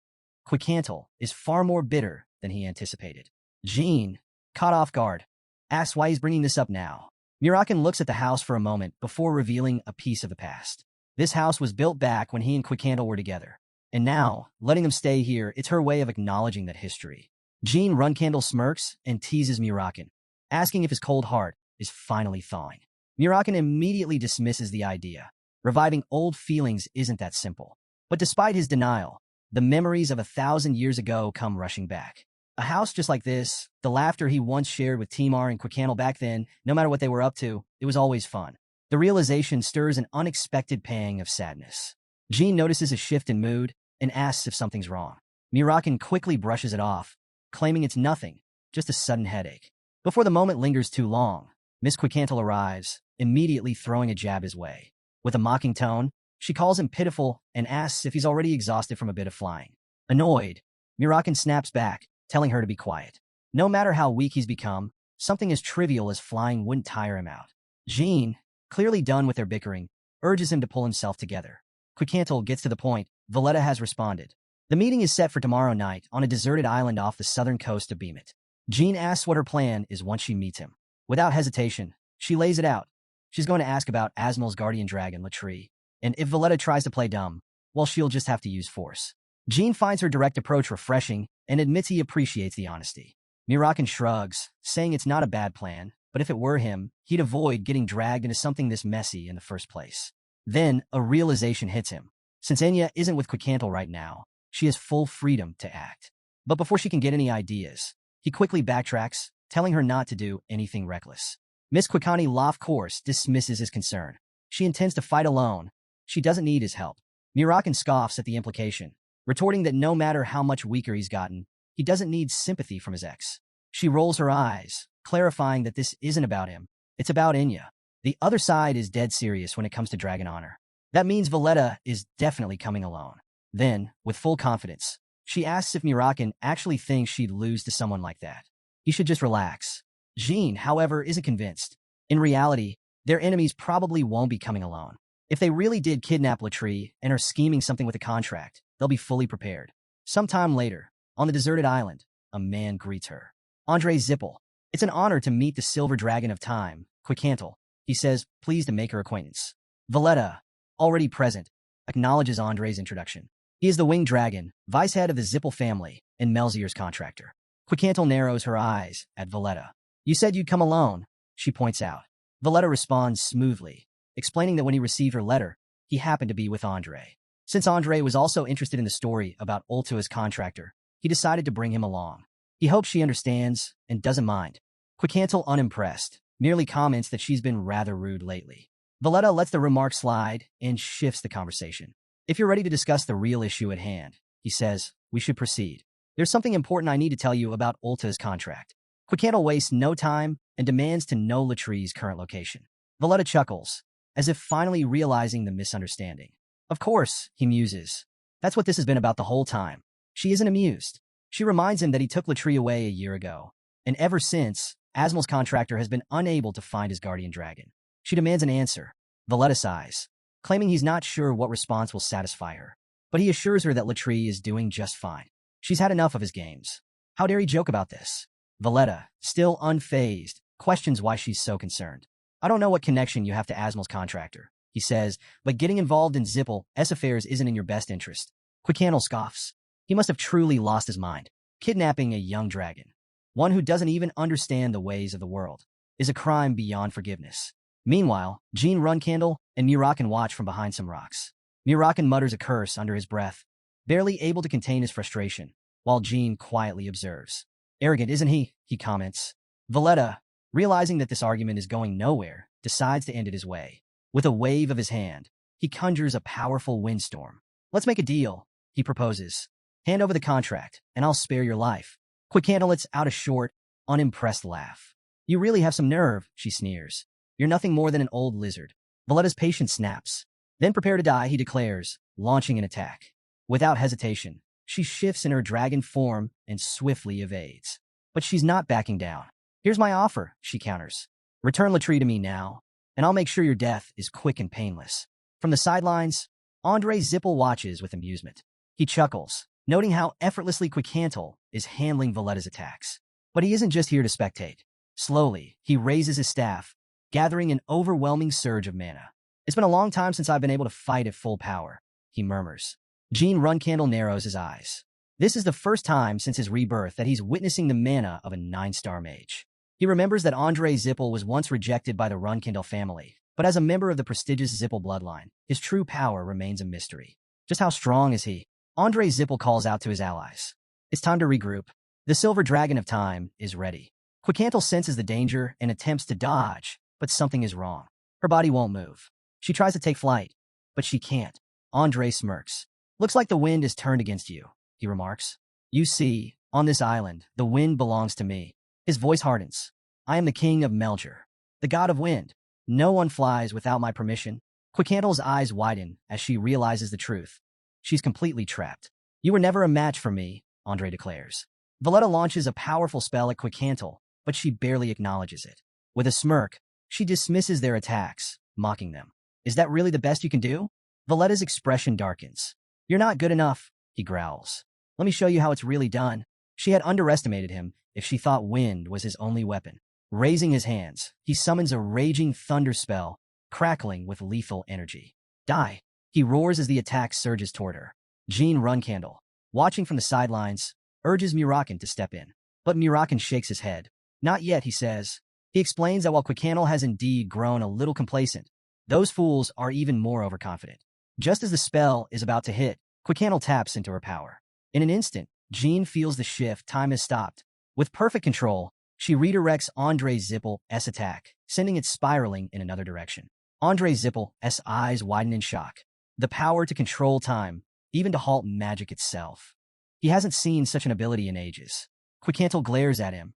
Quicantle is far more bitter than he anticipated. Jean, caught off guard, asks why he's bringing this up now. Mirakin looks at the house for a moment before revealing a piece of the past. This house was built back when he and Quicantle were together. And now, letting them stay here, it's her way of acknowledging that history. Jean Runcandle smirks and teases mirakin, asking if his cold heart is finally thawing. Mirakin immediately dismisses the idea. Reviving old feelings isn't that simple. But despite his denial, the memories of 1,000 years ago come rushing back. A house just like this, the laughter he once shared with Timar and Quicantle back then, no matter what they were up to, it was always fun. The realization stirs an unexpected pang of sadness. Jean notices a shift in mood and asks if something's wrong. Mirakin quickly brushes it off, claiming it's nothing, just a sudden headache. Before the moment lingers too long, Miss Quicantle arrives, immediately throwing a jab his way. With a mocking tone, she calls him pitiful and asks if he's already exhausted from a bit of flying. Annoyed, mirakin snaps back, telling her to be quiet. No matter how weak he's become, something as trivial as flying wouldn't tire him out. Jean, clearly done with their bickering, urges him to pull himself together. Quicantle gets to the point. Valletta has responded. The meeting is set for tomorrow night on a deserted island off the southern coast of Beemit. Jean asks what her plan is once she meets him. Without hesitation, she lays it out. She's going to ask about Asmel's guardian dragon, Latri, and if Valletta tries to play dumb, well, she'll just have to use force. Jean finds her direct approach refreshing and admits he appreciates the honesty. Mirakin shrugs, saying it's not a bad plan, but if it were him, he'd avoid getting dragged into something this messy in the first place. Then, a realization hits him. Since Enya isn't with Quicantle right now, she has full freedom to act. But before she can get any ideas, he quickly backtracks, telling her not to do anything reckless. Miss Quicantle, of course, dismisses his concern. She intends to fight alone. She doesn't need his help. Mirakin scoffs at the implication, retorting that no matter how much weaker he's gotten, he doesn't need sympathy from his ex. She rolls her eyes, clarifying that this isn't about him. It's about Enya. The other side is dead serious when it comes to dragon honor. That means Valletta is definitely coming alone. Then, with full confidence, she asks if Mirakin actually thinks she'd lose to someone like that. He should just relax. Jean, however, isn't convinced. In reality, their enemies probably won't be coming alone. If they really did kidnap Latri and are scheming something with a contract, they'll be fully prepared. Sometime later, on the deserted island, a man greets her. Andre Zipple. It's an honor to meet the Silver Dragon of Time, Quicantle. He says, pleased to make her acquaintance. Valletta, already present, acknowledges Andre's introduction. He is the Winged Dragon, vice head of the Zipple family, and Melzier's contractor. Quicantle narrows her eyes at Valletta. You said you'd come alone, she points out. Valletta responds smoothly, explaining that when he received her letter, he happened to be with Andre. Since Andre was also interested in the story about Ultua's contractor, he decided to bring him along. He hopes she understands and doesn't mind. Quickhantle, unimpressed, merely comments that she's been rather rude lately. Valletta lets the remark slide and shifts the conversation. If you're ready to discuss the real issue at hand, he says, we should proceed. There's something important I need to tell you about Ulta's contract. Quickhantle wastes no time and demands to know Latree's current location. Valletta chuckles, as if finally realizing the misunderstanding. Of course, he muses. That's what this has been about the whole time. She isn't amused. She reminds him that he took Latree away a year ago, and ever since, Asmal's contractor has been unable to find his guardian dragon. She demands an answer. Valletta sighs, claiming he's not sure what response will satisfy her, but he assures her that Latree is doing just fine. She's had enough of his games. How dare he joke about this? Valletta, still unfazed, questions why she's so concerned. I don't know what connection you have to Asmal's contractor, he says, but getting involved in Zipple's affairs isn't in your best interest. Quickhantle scoffs. He must have truly lost his mind. Kidnapping a young dragon, one who doesn't even understand the ways of the world, is a crime beyond forgiveness. Meanwhile, Jean Runcandle and mirakin watch from behind some rocks. Mirakin mutters a curse under his breath, barely able to contain his frustration, while Jean quietly observes. Arrogant, isn't he? He comments. Valletta, realizing that this argument is going nowhere, decides to end it his way. With a wave of his hand, he conjures a powerful windstorm. Let's make a deal, he proposes. Hand over the contract, and I'll spare your life. Quickhantle lets out a short, unimpressed laugh. You really have some nerve, she sneers. You're nothing more than an old lizard. Valletta's patience snaps. Then prepare to die, he declares, launching an attack. Without hesitation, she shifts in her dragon form and swiftly evades. But she's not backing down. Here's my offer, she counters. Return Latree to me now, and I'll make sure your death is quick and painless. From the sidelines, Andre Zipple watches with amusement. He chuckles, noting how effortlessly Quickhantle is handling Valletta's attacks. But he isn't just here to spectate. Slowly, he raises his staff, gathering an overwhelming surge of mana. It's been a long time since I've been able to fight at full power, he murmurs. Jean Runcandle narrows his eyes. This is the first time since his rebirth that he's witnessing the mana of a 9-star mage. He remembers that Andre Zipple was once rejected by the Runcandle family, but as a member of the prestigious Zipple bloodline, his true power remains a mystery. Just how strong is he? Andre Zipple calls out to his allies. It's time to regroup. The Silver Dragon of Time is ready. Quickhantle senses the danger and attempts to dodge, but something is wrong. Her body won't move. She tries to take flight, but she can't. Andre smirks. Looks like the wind is turned against you, he remarks. You see, on this island, the wind belongs to me. His voice hardens. I am the king of Melger, the god of wind. No one flies without my permission. Quickhandle's eyes widen as she realizes the truth. She's completely trapped. You were never a match for me, Andre declares. Valletta launches a powerful spell at Quickhantle, but she barely acknowledges it. With a smirk, she dismisses their attacks, mocking them. Is that really the best you can do? Valletta's expression darkens. You're not good enough, he growls. Let me show you how it's really done. She had underestimated him if she thought wind was his only weapon. Raising his hands, he summons a raging thunder spell, crackling with lethal energy. Die, he roars as the attack surges toward her. Jean Runcandle, watching from the sidelines, urges mirakin to step in. But mirakin shakes his head. Not yet, he says. He explains that while Quickhantle has indeed grown a little complacent, those fools are even more overconfident. Just as the spell is about to hit, Quickhantle taps into her power. In an instant, Jean feels the shift. Time has stopped. With perfect control, she redirects Andre Zipple's attack, sending it spiraling in another direction. Andre Zipple's eyes widen in shock. The power to control time, even to halt magic itself. He hasn't seen such an ability in ages. Quickhantle glares at him.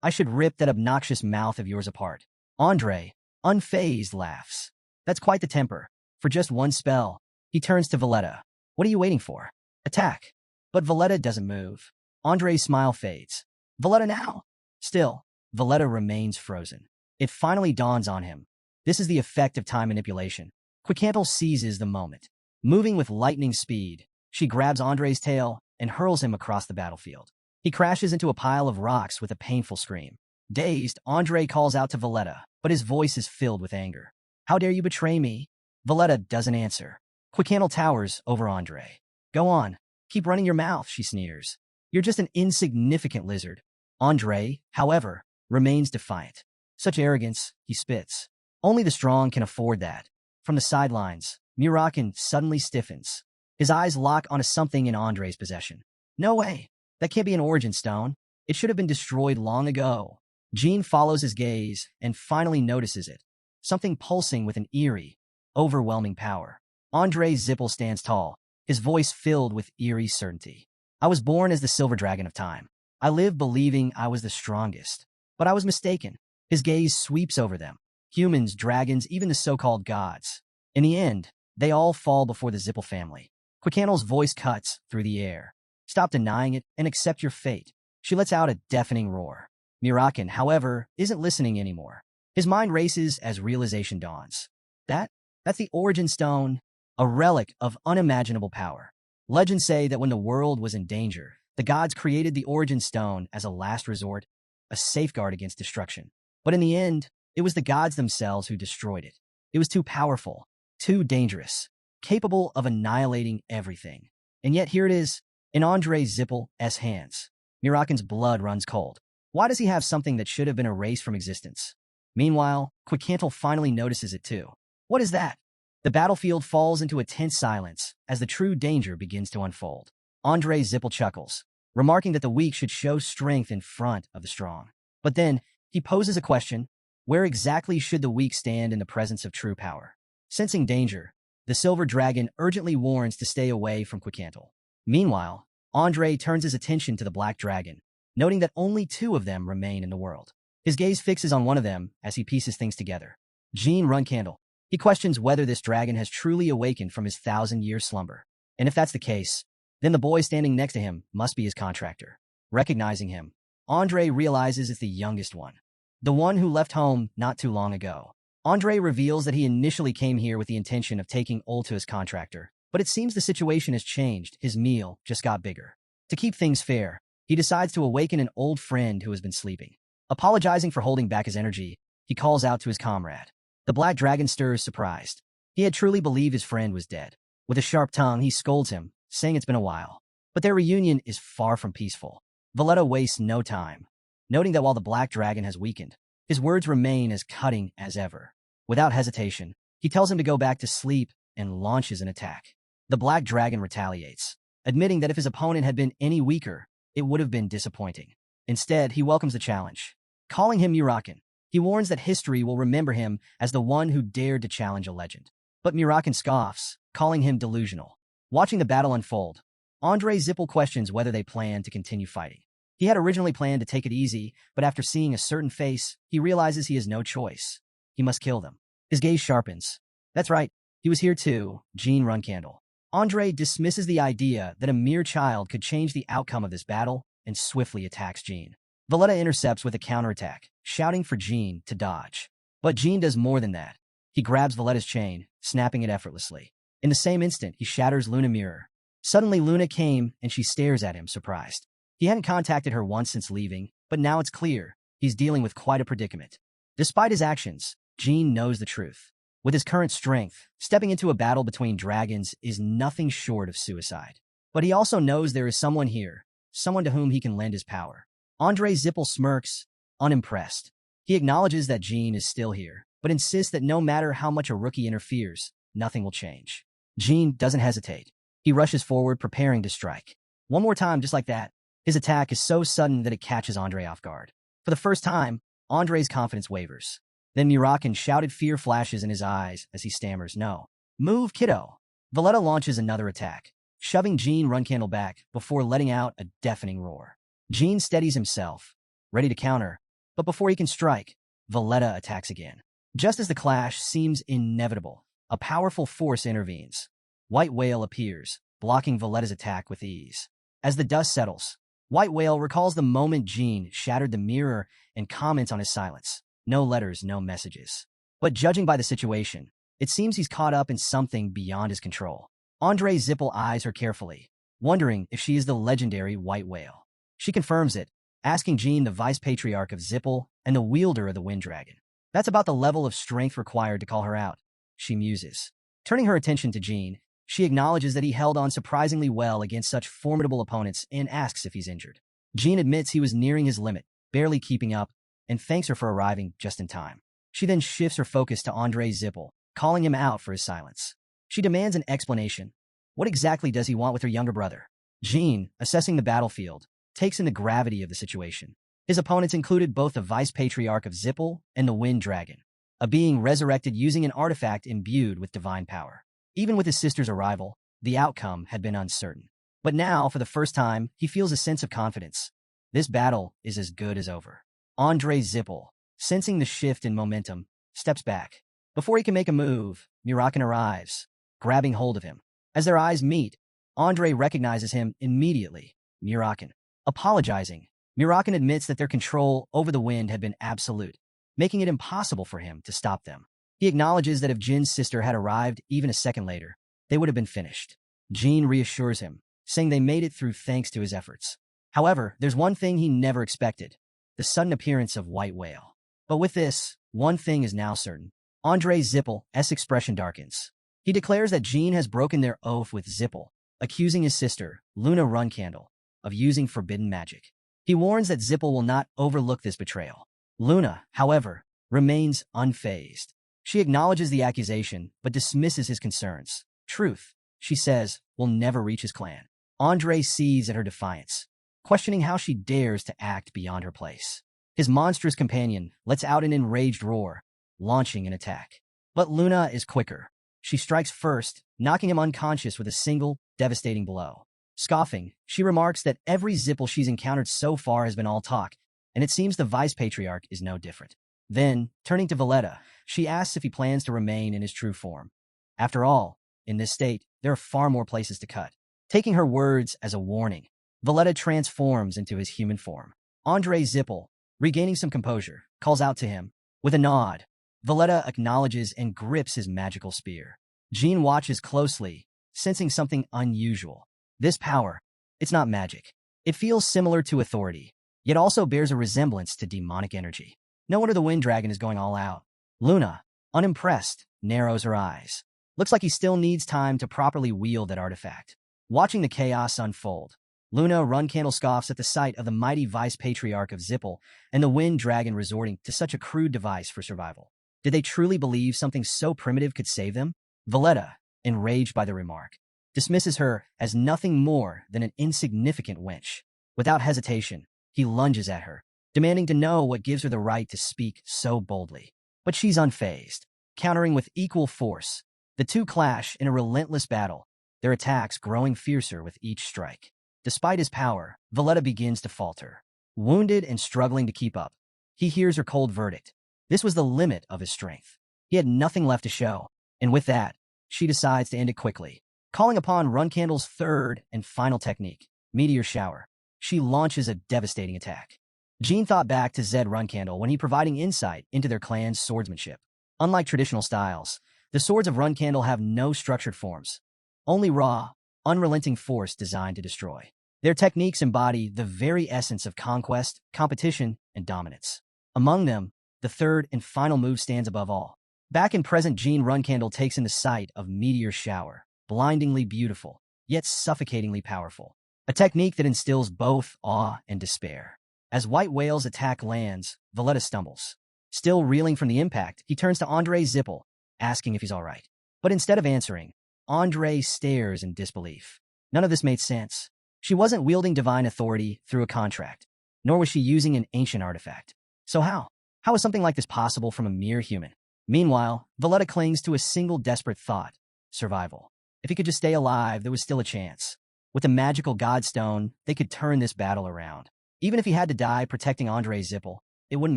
I should rip that obnoxious mouth of yours apart. Andre, unfazed, laughs. That's quite the temper. For just one spell, he turns to Valletta. What are you waiting for? Attack. But Valletta doesn't move. Andre's smile fades. Valletta now. Still, Valletta remains frozen. It finally dawns on him. This is the effect of time manipulation. Quickhantle seizes the moment. Moving with lightning speed, she grabs Andre's tail and hurls him across the battlefield. He crashes into a pile of rocks with a painful scream. Dazed, Andre calls out to Valletta, but his voice is filled with anger. How dare you betray me? Valletta doesn't answer. Quickhantle towers over Andre. Go on. Keep running your mouth, she sneers. You're just an insignificant lizard. Andre, however, remains defiant. Such arrogance, he spits. Only the strong can afford that. From the sidelines, mirakin suddenly stiffens. His eyes lock onto something in Andre's possession. No way. That can't be an origin stone. It should have been destroyed long ago. Jean follows his gaze and finally notices it. Something pulsing with an eerie, overwhelming power. Andre Zipple stands tall, his voice filled with eerie certainty. I was born as the Silver Dragon of Time. I lived believing I was the strongest. But I was mistaken. His gaze sweeps over them. Humans, dragons, even the so-called gods. In the end, they all fall before the Zipple family. Quickandle's voice cuts through the air. Stop denying it and accept your fate. She lets out a deafening roar. Mirakin, however, isn't listening anymore. His mind races as realization dawns. That's the origin stone, a relic of unimaginable power. Legends say that when the world was in danger, the gods created the origin stone as a last resort, a safeguard against destruction. But in the end, it was the gods themselves who destroyed it. It was too powerful, too dangerous, capable of annihilating everything. And yet here it is, in Andre Zipple's hands. Mirakin's blood runs cold. Why does he have something that should have been erased from existence? Meanwhile, Quickandle finally notices it too. What is that? The battlefield falls into a tense silence as the true danger begins to unfold. Andre Zipple chuckles, remarking that the weak should show strength in front of the strong. But then, he poses a question: where exactly should the weak stand in the presence of true power? Sensing danger, the Silver Dragon urgently warns to stay away from Quickandle. Meanwhile, Andre turns his attention to the Black Dragon, noting that only 2 of them remain in the world. His gaze fixes on one of them as he pieces things together. Jean Runcandle. He questions whether this dragon has truly awakened from his 1,000-year slumber. And if that's the case, then the boy standing next to him must be his contractor. Recognizing him, Andre realizes it's the youngest one, the one who left home not too long ago. Andre reveals that he initially came here with the intention of taking Ol to his contractor, but it seems the situation has changed. His meal just got bigger. To keep things fair, he decides to awaken an old friend who has been sleeping. Apologizing for holding back his energy, he calls out to his comrade. The Black Dragon stirs surprised. He had truly believed his friend was dead. With a sharp tongue, he scolds him, saying it's been a while. But their reunion is far from peaceful. Valletta wastes no time, noting that while the Black Dragon has weakened, his words remain as cutting as ever. Without hesitation, he tells him to go back to sleep and launches an attack. The Black Dragon retaliates, admitting that if his opponent had been any weaker, it would have been disappointing. Instead, he welcomes the challenge. Calling him Mirakin, he warns that history will remember him as the one who dared to challenge a legend. But Mirakin scoffs, calling him delusional. Watching the battle unfold, Andre Zipple questions whether they plan to continue fighting. He had originally planned to take it easy, but after seeing a certain face, he realizes he has no choice. He must kill them. His gaze sharpens. That's right, he was here too, Jean Runcandle. Andre dismisses the idea that a mere child could change the outcome of this battle and swiftly attacks Jean. Valletta intercepts with a counterattack, shouting for Jean to dodge. But Jean does more than that. He grabs Valletta's chain, snapping it effortlessly. In the same instant, he shatters Luna's mirror. Suddenly, Luna came, and she stares at him, surprised. He hadn't contacted her once since leaving, but now it's clear he's dealing with quite a predicament. Despite his actions, Jean knows the truth. With his current strength, stepping into a battle between dragons is nothing short of suicide. But he also knows there is someone here, someone to whom he can lend his power. Andre Zipple smirks, unimpressed. He acknowledges that Jean is still here, but insists that no matter how much a rookie interferes, nothing will change. Jean doesn't hesitate. He rushes forward, preparing to strike. One more time, just like that. His attack is so sudden that it catches Andre off guard. For the first time, Andre's confidence wavers. Then Mirakin shouted fear flashes in his eyes as he stammers, "No. Move, kiddo." Valletta launches another attack, shoving Jean Runcandle back before letting out a deafening roar. Jean steadies himself, ready to counter, but before he can strike, Valletta attacks again. Just as the clash seems inevitable, a powerful force intervenes. White Whale appears, blocking Valletta's attack with ease. As the dust settles, White Whale recalls the moment Jean shattered the mirror and comments on his silence. No letters, no messages. But judging by the situation, it seems he's caught up in something beyond his control. Andre Zipple eyes her carefully, wondering if she is the legendary White Whale. She confirms it, asking Jean the vice patriarch of Zipple and the wielder of the Wind Dragon. That's about the level of strength required to call her out, she muses. Turning her attention to Jean, she acknowledges that he held on surprisingly well against such formidable opponents and asks if he's injured. Jean admits he was nearing his limit, barely keeping up, and thanks her for arriving just in time. She then shifts her focus to Andre Zipple, calling him out for his silence. She demands an explanation, What exactly does he want with her younger brother? Jean, assessing the battlefield, takes in the gravity of the situation. His opponents included both the vice patriarch of Zipple and the Wind Dragon, a being resurrected using an artifact imbued with divine power. Even with his sister's arrival, the outcome had been uncertain. But now, for the first time, he feels a sense of confidence. This battle is as good as over. Andre Zipple, sensing the shift in momentum, steps back. Before he can make a move, Mirakin arrives, grabbing hold of him. As their eyes meet, Andre recognizes him immediately. Mirakin. Apologizing, Mirakin admits that their control over the wind had been absolute, making it impossible for him to stop them. He acknowledges that if Jin's sister had arrived even a second later, they would have been finished. Jean reassures him, saying they made it through thanks to his efforts. However, there's one thing he never expected: the sudden appearance of White Whale. But with this, one thing is now certain. Andre Zipple's expression darkens. He declares that Jean has broken their oath with Zipple, accusing his sister, Luna Runcandle, of using forbidden magic. He warns that Zipple will not overlook this betrayal. Luna, however, remains unfazed. She acknowledges the accusation, but dismisses his concerns. Truth, she says, will never reach his clan. Andre sees at her defiance, questioning how she dares to act beyond her place. His monstrous companion lets out an enraged roar, launching an attack. But Luna is quicker. She strikes first, knocking him unconscious with a single, devastating blow. Scoffing, she remarks that every Zipple she's encountered so far has been all talk, and it seems the Vice Patriarch is no different. Then, turning to Valletta, she asks if he plans to remain in his true form. After all, in this state, there are far more places to cut. Taking her words as a warning, Valletta transforms into his human form. Andre Zipple, regaining some composure, calls out to him. With a nod, Valletta acknowledges and grips his magical spear. Jean watches closely, sensing something unusual. This power, it's not magic. It feels similar to authority, yet also bears a resemblance to demonic energy. No wonder the Wind Dragon is going all out. Luna, unimpressed, narrows her eyes. Looks like he still needs time to properly wield that artifact. Watching the chaos unfold, Luna Runcandle scoffs at the sight of the mighty Vice Patriarch of Zipple and the Wind Dragon resorting to such a crude device for survival. Did they truly believe something so primitive could save them? Valletta, enraged by the remark, dismisses her as nothing more than an insignificant wench. Without hesitation, he lunges at her, demanding to know what gives her the right to speak so boldly. But she's unfazed, countering with equal force. The two clash in a relentless battle, their attacks growing fiercer with each strike. Despite his power, Valletta begins to falter. Wounded and struggling to keep up, he hears her cold verdict. This was the limit of his strength. He had nothing left to show, and with that, she decides to end it quickly. Calling upon Runcandle's third and final technique, Meteor Shower, she launches a devastating attack. Jean thought back to Zed Runcandle when he providing insight into their clan's swordsmanship. Unlike traditional styles, the swords of Runcandle have no structured forms, only raw, unrelenting force designed to destroy. Their techniques embody the very essence of conquest, competition, and dominance. Among them, the third and final move stands above all. Back in present, Jean Runcandle takes in the sight of Meteor Shower, blindingly beautiful, yet suffocatingly powerful. A technique that instills both awe and despair. As White Whale's attack lands, Valletta stumbles. Still reeling from the impact, he turns to Andre Zipple, asking if he's all right. But instead of answering, Andre stares in disbelief. None of this made sense. She wasn't wielding divine authority through a contract, nor was she using an ancient artifact. So how? How is something like this possible from a mere human? Meanwhile, Valletta clings to a single desperate thought: survival. If he could just stay alive, there was still a chance. With the magical Godstone, they could turn this battle around. Even if he had to die protecting Andre Zipple, it wouldn't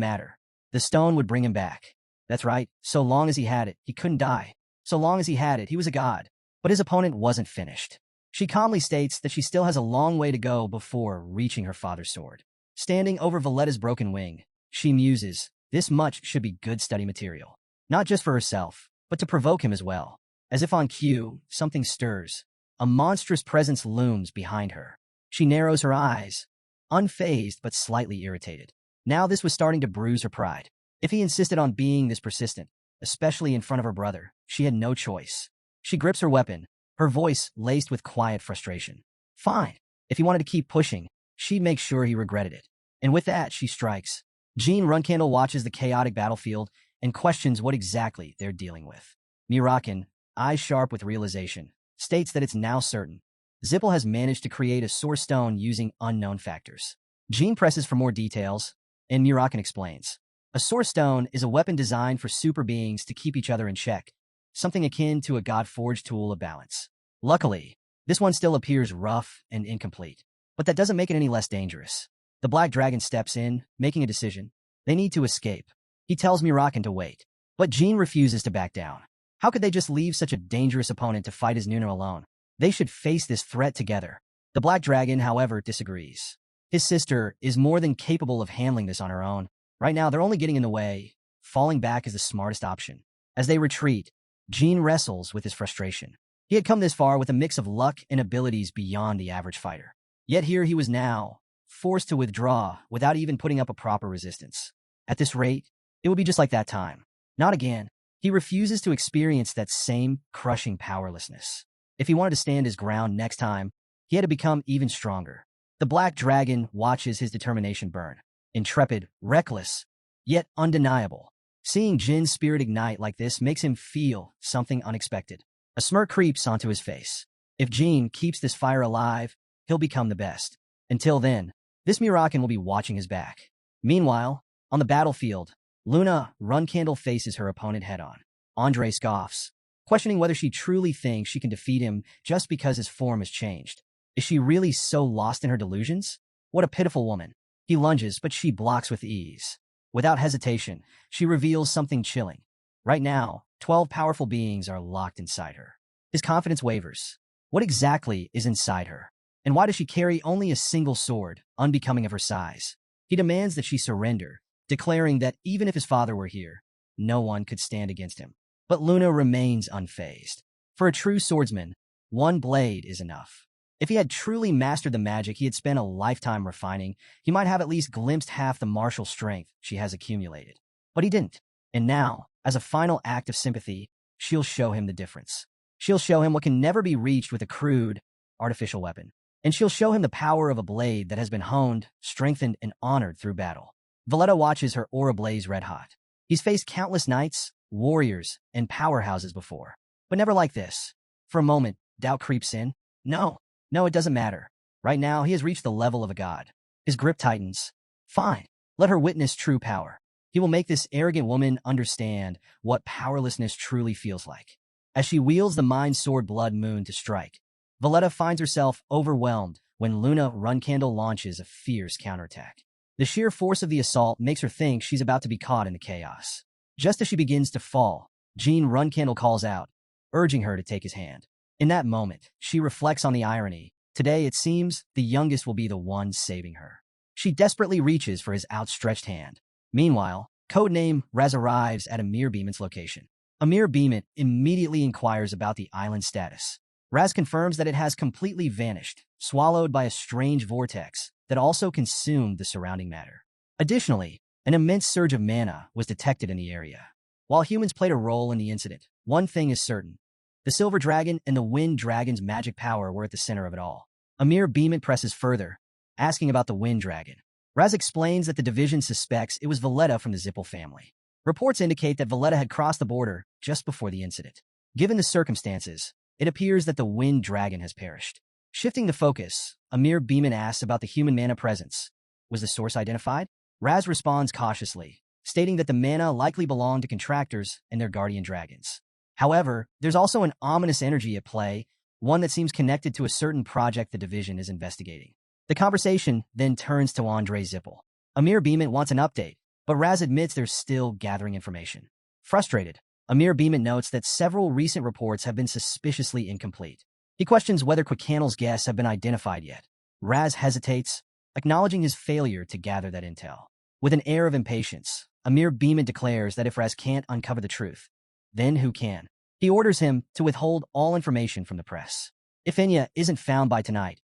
matter. The stone would bring him back. That's right, so long as he had it, he couldn't die. So long as he had it, he was a god. But his opponent wasn't finished. She calmly states that she still has a long way to go before reaching her father's sword. Standing over Valletta's broken wing, she muses, this much should be good study material. Not just for herself, but to provoke him as well. As if on cue, something stirs. A monstrous presence looms behind her. She narrows her eyes, unfazed but slightly irritated. Now this was starting to bruise her pride. If he insisted on being this persistent, especially in front of her brother, she had no choice. She grips her weapon, her voice laced with quiet frustration. Fine. If he wanted to keep pushing, she'd make sure he regretted it. And with that, she strikes. Jean Runcandle watches the chaotic battlefield and questions what exactly they're dealing with. Mirakin, eyes sharp with realization, states that it's now certain Zipple has managed to create a source stone using unknown factors. Jean presses for more details, and mirakin explains. A source stone is a weapon designed for super beings to keep each other in check, something akin to a god-forged tool of balance. Luckily, this one still appears rough and incomplete, but that doesn't make it any less dangerous. The Black Dragon steps in, making a decision. They need to escape. He tells mirakin to wait, but Jean refuses to back down. How could they just leave such a dangerous opponent to fight as Nuna alone? They should face this threat together. The Black Dragon, however, disagrees. His sister is more than capable of handling this on her own. Right now, they're only getting in the way. Falling back is the smartest option. As they retreat, Jean wrestles with his frustration. He had come this far with a mix of luck and abilities beyond the average fighter. Yet here he was now, forced to withdraw without even putting up a proper resistance. At this rate, it would be just like that time. Not again. He refuses to experience that same crushing powerlessness. If he wanted to stand his ground next time, he had to become even stronger. The Black Dragon watches his determination burn. Intrepid, reckless, yet undeniable. Seeing Jin's spirit ignite like this makes him feel something unexpected. A smirk creeps onto his face. If Jin keeps this fire alive, he'll become the best. Until then, this mirakin will be watching his back. Meanwhile, on the battlefield, Luna Runcandle faces her opponent head-on. Andre scoffs, questioning whether she truly thinks she can defeat him just because his form has changed. Is she really so lost in her delusions? What a pitiful woman. He lunges, but she blocks with ease. Without hesitation, she reveals something chilling. Right now, 12 powerful beings are locked inside her. His confidence wavers. What exactly is inside her? And why does she carry only a single sword, unbecoming of her size? He demands that she surrender, declaring that even if his father were here, no one could stand against him. But Luna remains unfazed. For a true swordsman, one blade is enough. If he had truly mastered the magic he had spent a lifetime refining, he might have at least glimpsed half the martial strength she has accumulated. But he didn't. And now, as a final act of sympathy, she'll show him the difference. She'll show him what can never be reached with a crude, artificial weapon. And she'll show him the power of a blade that has been honed, strengthened, and honored through battle. Valletta watches her aura blaze red-hot. He's faced countless knights, warriors, and powerhouses before, but never like this. For a moment, doubt creeps in. No, it doesn't matter. Right now, he has reached the level of a god. His grip tightens. Fine, let her witness true power. He will make this arrogant woman understand what powerlessness truly feels like. As she wields the Mind Sword Blood Moon to strike, Valletta finds herself overwhelmed when Luna Runcandle launches a fierce counterattack. The sheer force of the assault makes her think she's about to be caught in the chaos. Just as she begins to fall, Jean Runcandle calls out, urging her to take his hand. In that moment, she reflects on the irony. Today, it seems, the youngest will be the one saving her. She desperately reaches for his outstretched hand. Meanwhile, codename Raz arrives at Amir Beeman's location. Amir Beeman immediately inquires about the island's status. Raz confirms that it has completely vanished, swallowed by a strange vortex that also consumed the surrounding matter. Additionally, an immense surge of mana was detected in the area. While humans played a role in the incident, one thing is certain. The Silver Dragon and the Wind Dragon's magic power were at the center of it all. Amir Beeman presses further, asking about the Wind Dragon. Raz explains that the division suspects it was Valletta from the Zipple family. Reports indicate that Valletta had crossed the border just before the incident. Given the circumstances, it appears that the Wind Dragon has perished. Shifting the focus, Amir Beeman asks about the human mana presence. Was the source identified? Raz responds cautiously, stating that the mana likely belonged to contractors and their guardian dragons. However, there's also an ominous energy at play, one that seems connected to a certain project the division is investigating. The conversation then turns to Andre Zipple. Amir Beeman wants an update, but Raz admits they're still gathering information. Frustrated, Amir Beeman notes that several recent reports have been suspiciously incomplete. He questions whether Quickcandle's guests have been identified yet. Raz hesitates, acknowledging his failure to gather that intel. With an air of impatience, Amir Beeman declares that if Raz can't uncover the truth, then who can? He orders him to withhold all information from the press. If Enya isn't found by tonight,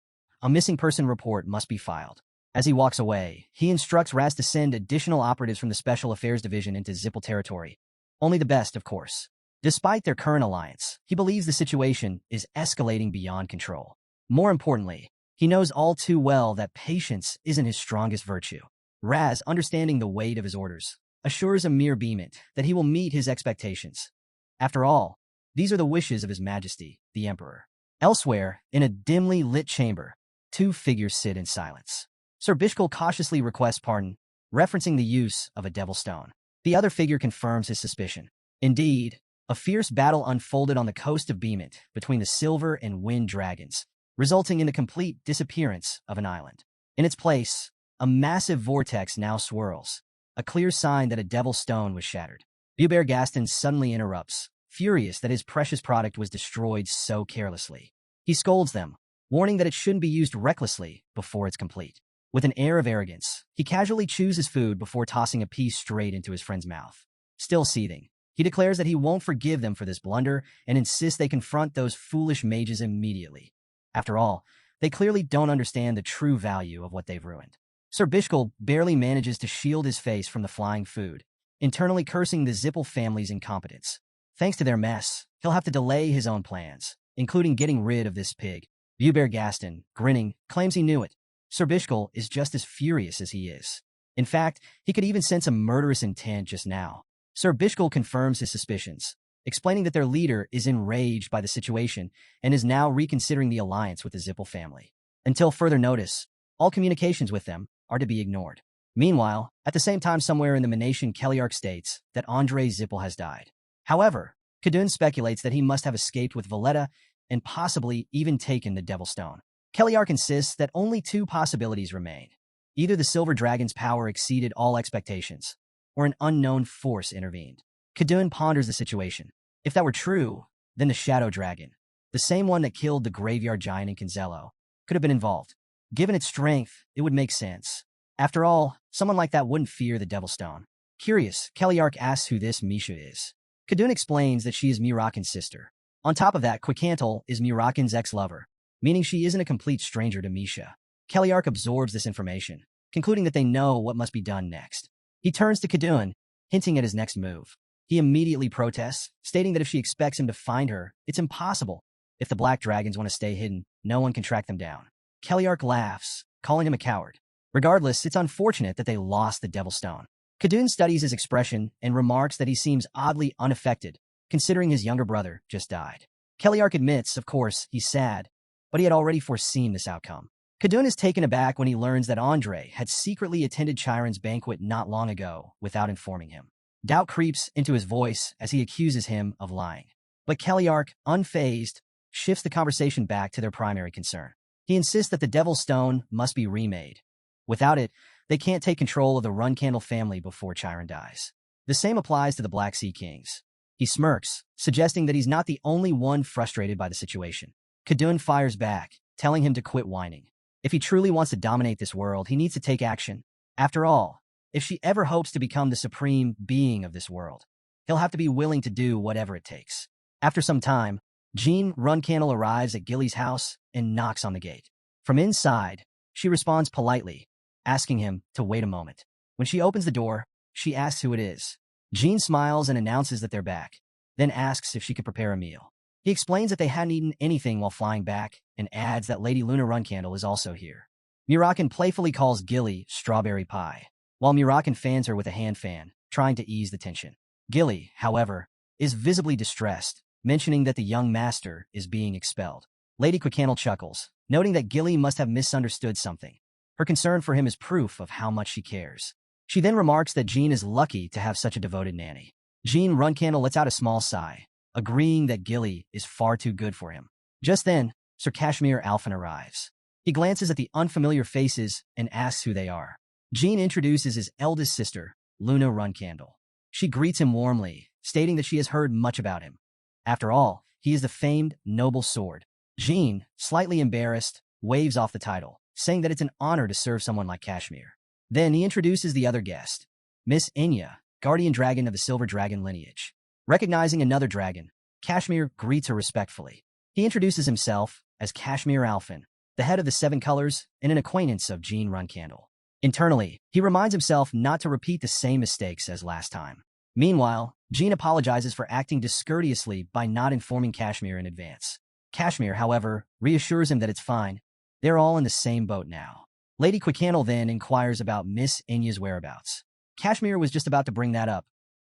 a missing person report must be filed. As he walks away, he instructs Raz to send additional operatives from the Special Affairs Division into Zipple territory. Only the best, of course. Despite their current alliance, he believes the situation is escalating beyond control. More importantly, he knows all too well that patience isn't his strongest virtue. Raz, understanding the weight of his orders, assures Amir Beeman that he will meet his expectations. After all, these are the wishes of His Majesty, the Emperor. Elsewhere, in a dimly lit chamber, two figures sit in silence. Sir Bishkul cautiously requests pardon, referencing the use of a devil stone. The other figure confirms his suspicion. Indeed, a fierce battle unfolded on the coast of Beemont between the Silver and Wind dragons, resulting in the complete disappearance of an island. In its place, a massive vortex now swirls, a clear sign that a devil stone was shattered. Hubert Gaston suddenly interrupts, furious that his precious product was destroyed so carelessly. He scolds them, warning that it shouldn't be used recklessly before it's complete. With an air of arrogance, he casually chews his food before tossing a piece straight into his friend's mouth. Still seething, he declares that he won't forgive them for this blunder and insists they confront those foolish mages immediately. After all, they clearly don't understand the true value of what they've ruined. Sir Bishkul barely manages to shield his face from the flying food, internally cursing the Zipple family's incompetence. Thanks to their mess, he'll have to delay his own plans, including getting rid of this pig. Hubert Gaston, grinning, claims he knew it. Sir Bishkul is just as furious as he is. In fact, he could even sense a murderous intent just now. Sir Bishkul confirms his suspicions, explaining that their leader is enraged by the situation and is now reconsidering the alliance with the Zipple family. Until further notice, all communications with them are to be ignored. Meanwhile, at the same time somewhere in the Manation Keliarch states that Andre Zipple has died. However, Kadun speculates that he must have escaped with Valletta and possibly even taken the Devil Stone. Keliarch insists that only two possibilities remain. Either the Silver Dragon's power exceeded all expectations, or an unknown force intervened. Kadun ponders the situation. If that were true, then the Shadow Dragon, the same one that killed the Graveyard Giant in Kinzello, could have been involved. Given its strength, it would make sense. After all, someone like that wouldn't fear the Devil Stone. Curious, Keliarch asks who this Misha is. Kadun explains that she is Mirakin's sister. On top of that, Quicantle is Mirakin's ex-lover, meaning she isn't a complete stranger to Misha. Keliarch absorbs this information, concluding that they know what must be done next. He turns to Kadun, hinting at his next move. He immediately protests, stating that if she expects him to find her, it's impossible. If the Black Dragons want to stay hidden, no one can track them down. Keliarch laughs, calling him a coward. Regardless, it's unfortunate that they lost the Devil Stone. Kadun studies his expression and remarks that he seems oddly unaffected, considering his younger brother just died. Keliarch admits, of course, he's sad, but he had already foreseen this outcome. Kadun is taken aback when he learns that Andre had secretly attended Chiron's banquet not long ago without informing him. Doubt creeps into his voice as he accuses him of lying. But Keliarch, unfazed, shifts the conversation back to their primary concern. He insists that the Devil's Stone must be remade. Without it, they can't take control of the Runcandle family before Chiron dies. The same applies to the Black Sea Kings. He smirks, suggesting that he's not the only one frustrated by the situation. Kadun fires back, telling him to quit whining. If he truly wants to dominate this world, he needs to take action. After all, if she ever hopes to become the supreme being of this world, he'll have to be willing to do whatever it takes. After some time, Jean Runcandle arrives at Gilly's house and knocks on the gate. From inside, she responds politely, asking him to wait a moment. When she opens the door, she asks who it is. Jean smiles and announces that they're back, then asks if she could prepare a meal. He explains that they hadn't eaten anything while flying back and adds that Lady Luna Runcandle is also here. Mirakin playfully calls Gilly strawberry pie, while Mirakin fans her with a hand fan, trying to ease the tension. Gilly, however, is visibly distressed, mentioning that the young master is being expelled. Lady Quicantle chuckles, noting that Gilly must have misunderstood something. Her concern for him is proof of how much she cares. She then remarks that Jean is lucky to have such a devoted nanny. Jean Runcandle lets out a small sigh, agreeing that Gilly is far too good for him. Just then, Sir Kashmir Alphen arrives. He glances at the unfamiliar faces and asks who they are. Jean introduces his eldest sister, Luna Runcandle. She greets him warmly, stating that she has heard much about him. After all, he is the famed noble sword. Jean, slightly embarrassed, waves off the title, saying that it's an honor to serve someone like Kashmir. Then he introduces the other guest, Miss Enya, guardian dragon of the Silver Dragon lineage. Recognizing another dragon, Kashmir greets her respectfully. He introduces himself as Kashmir Alphen, the head of the Seven Colors and an acquaintance of Jean Runcandle. Internally, he reminds himself not to repeat the same mistakes as last time. Meanwhile, Jean apologizes for acting discourteously by not informing Kashmir in advance. Kashmir, however, reassures him that it's fine. They're all in the same boat now. Lady Quicantle then inquires about Miss Enya's whereabouts. Kashmir was just about to bring that up.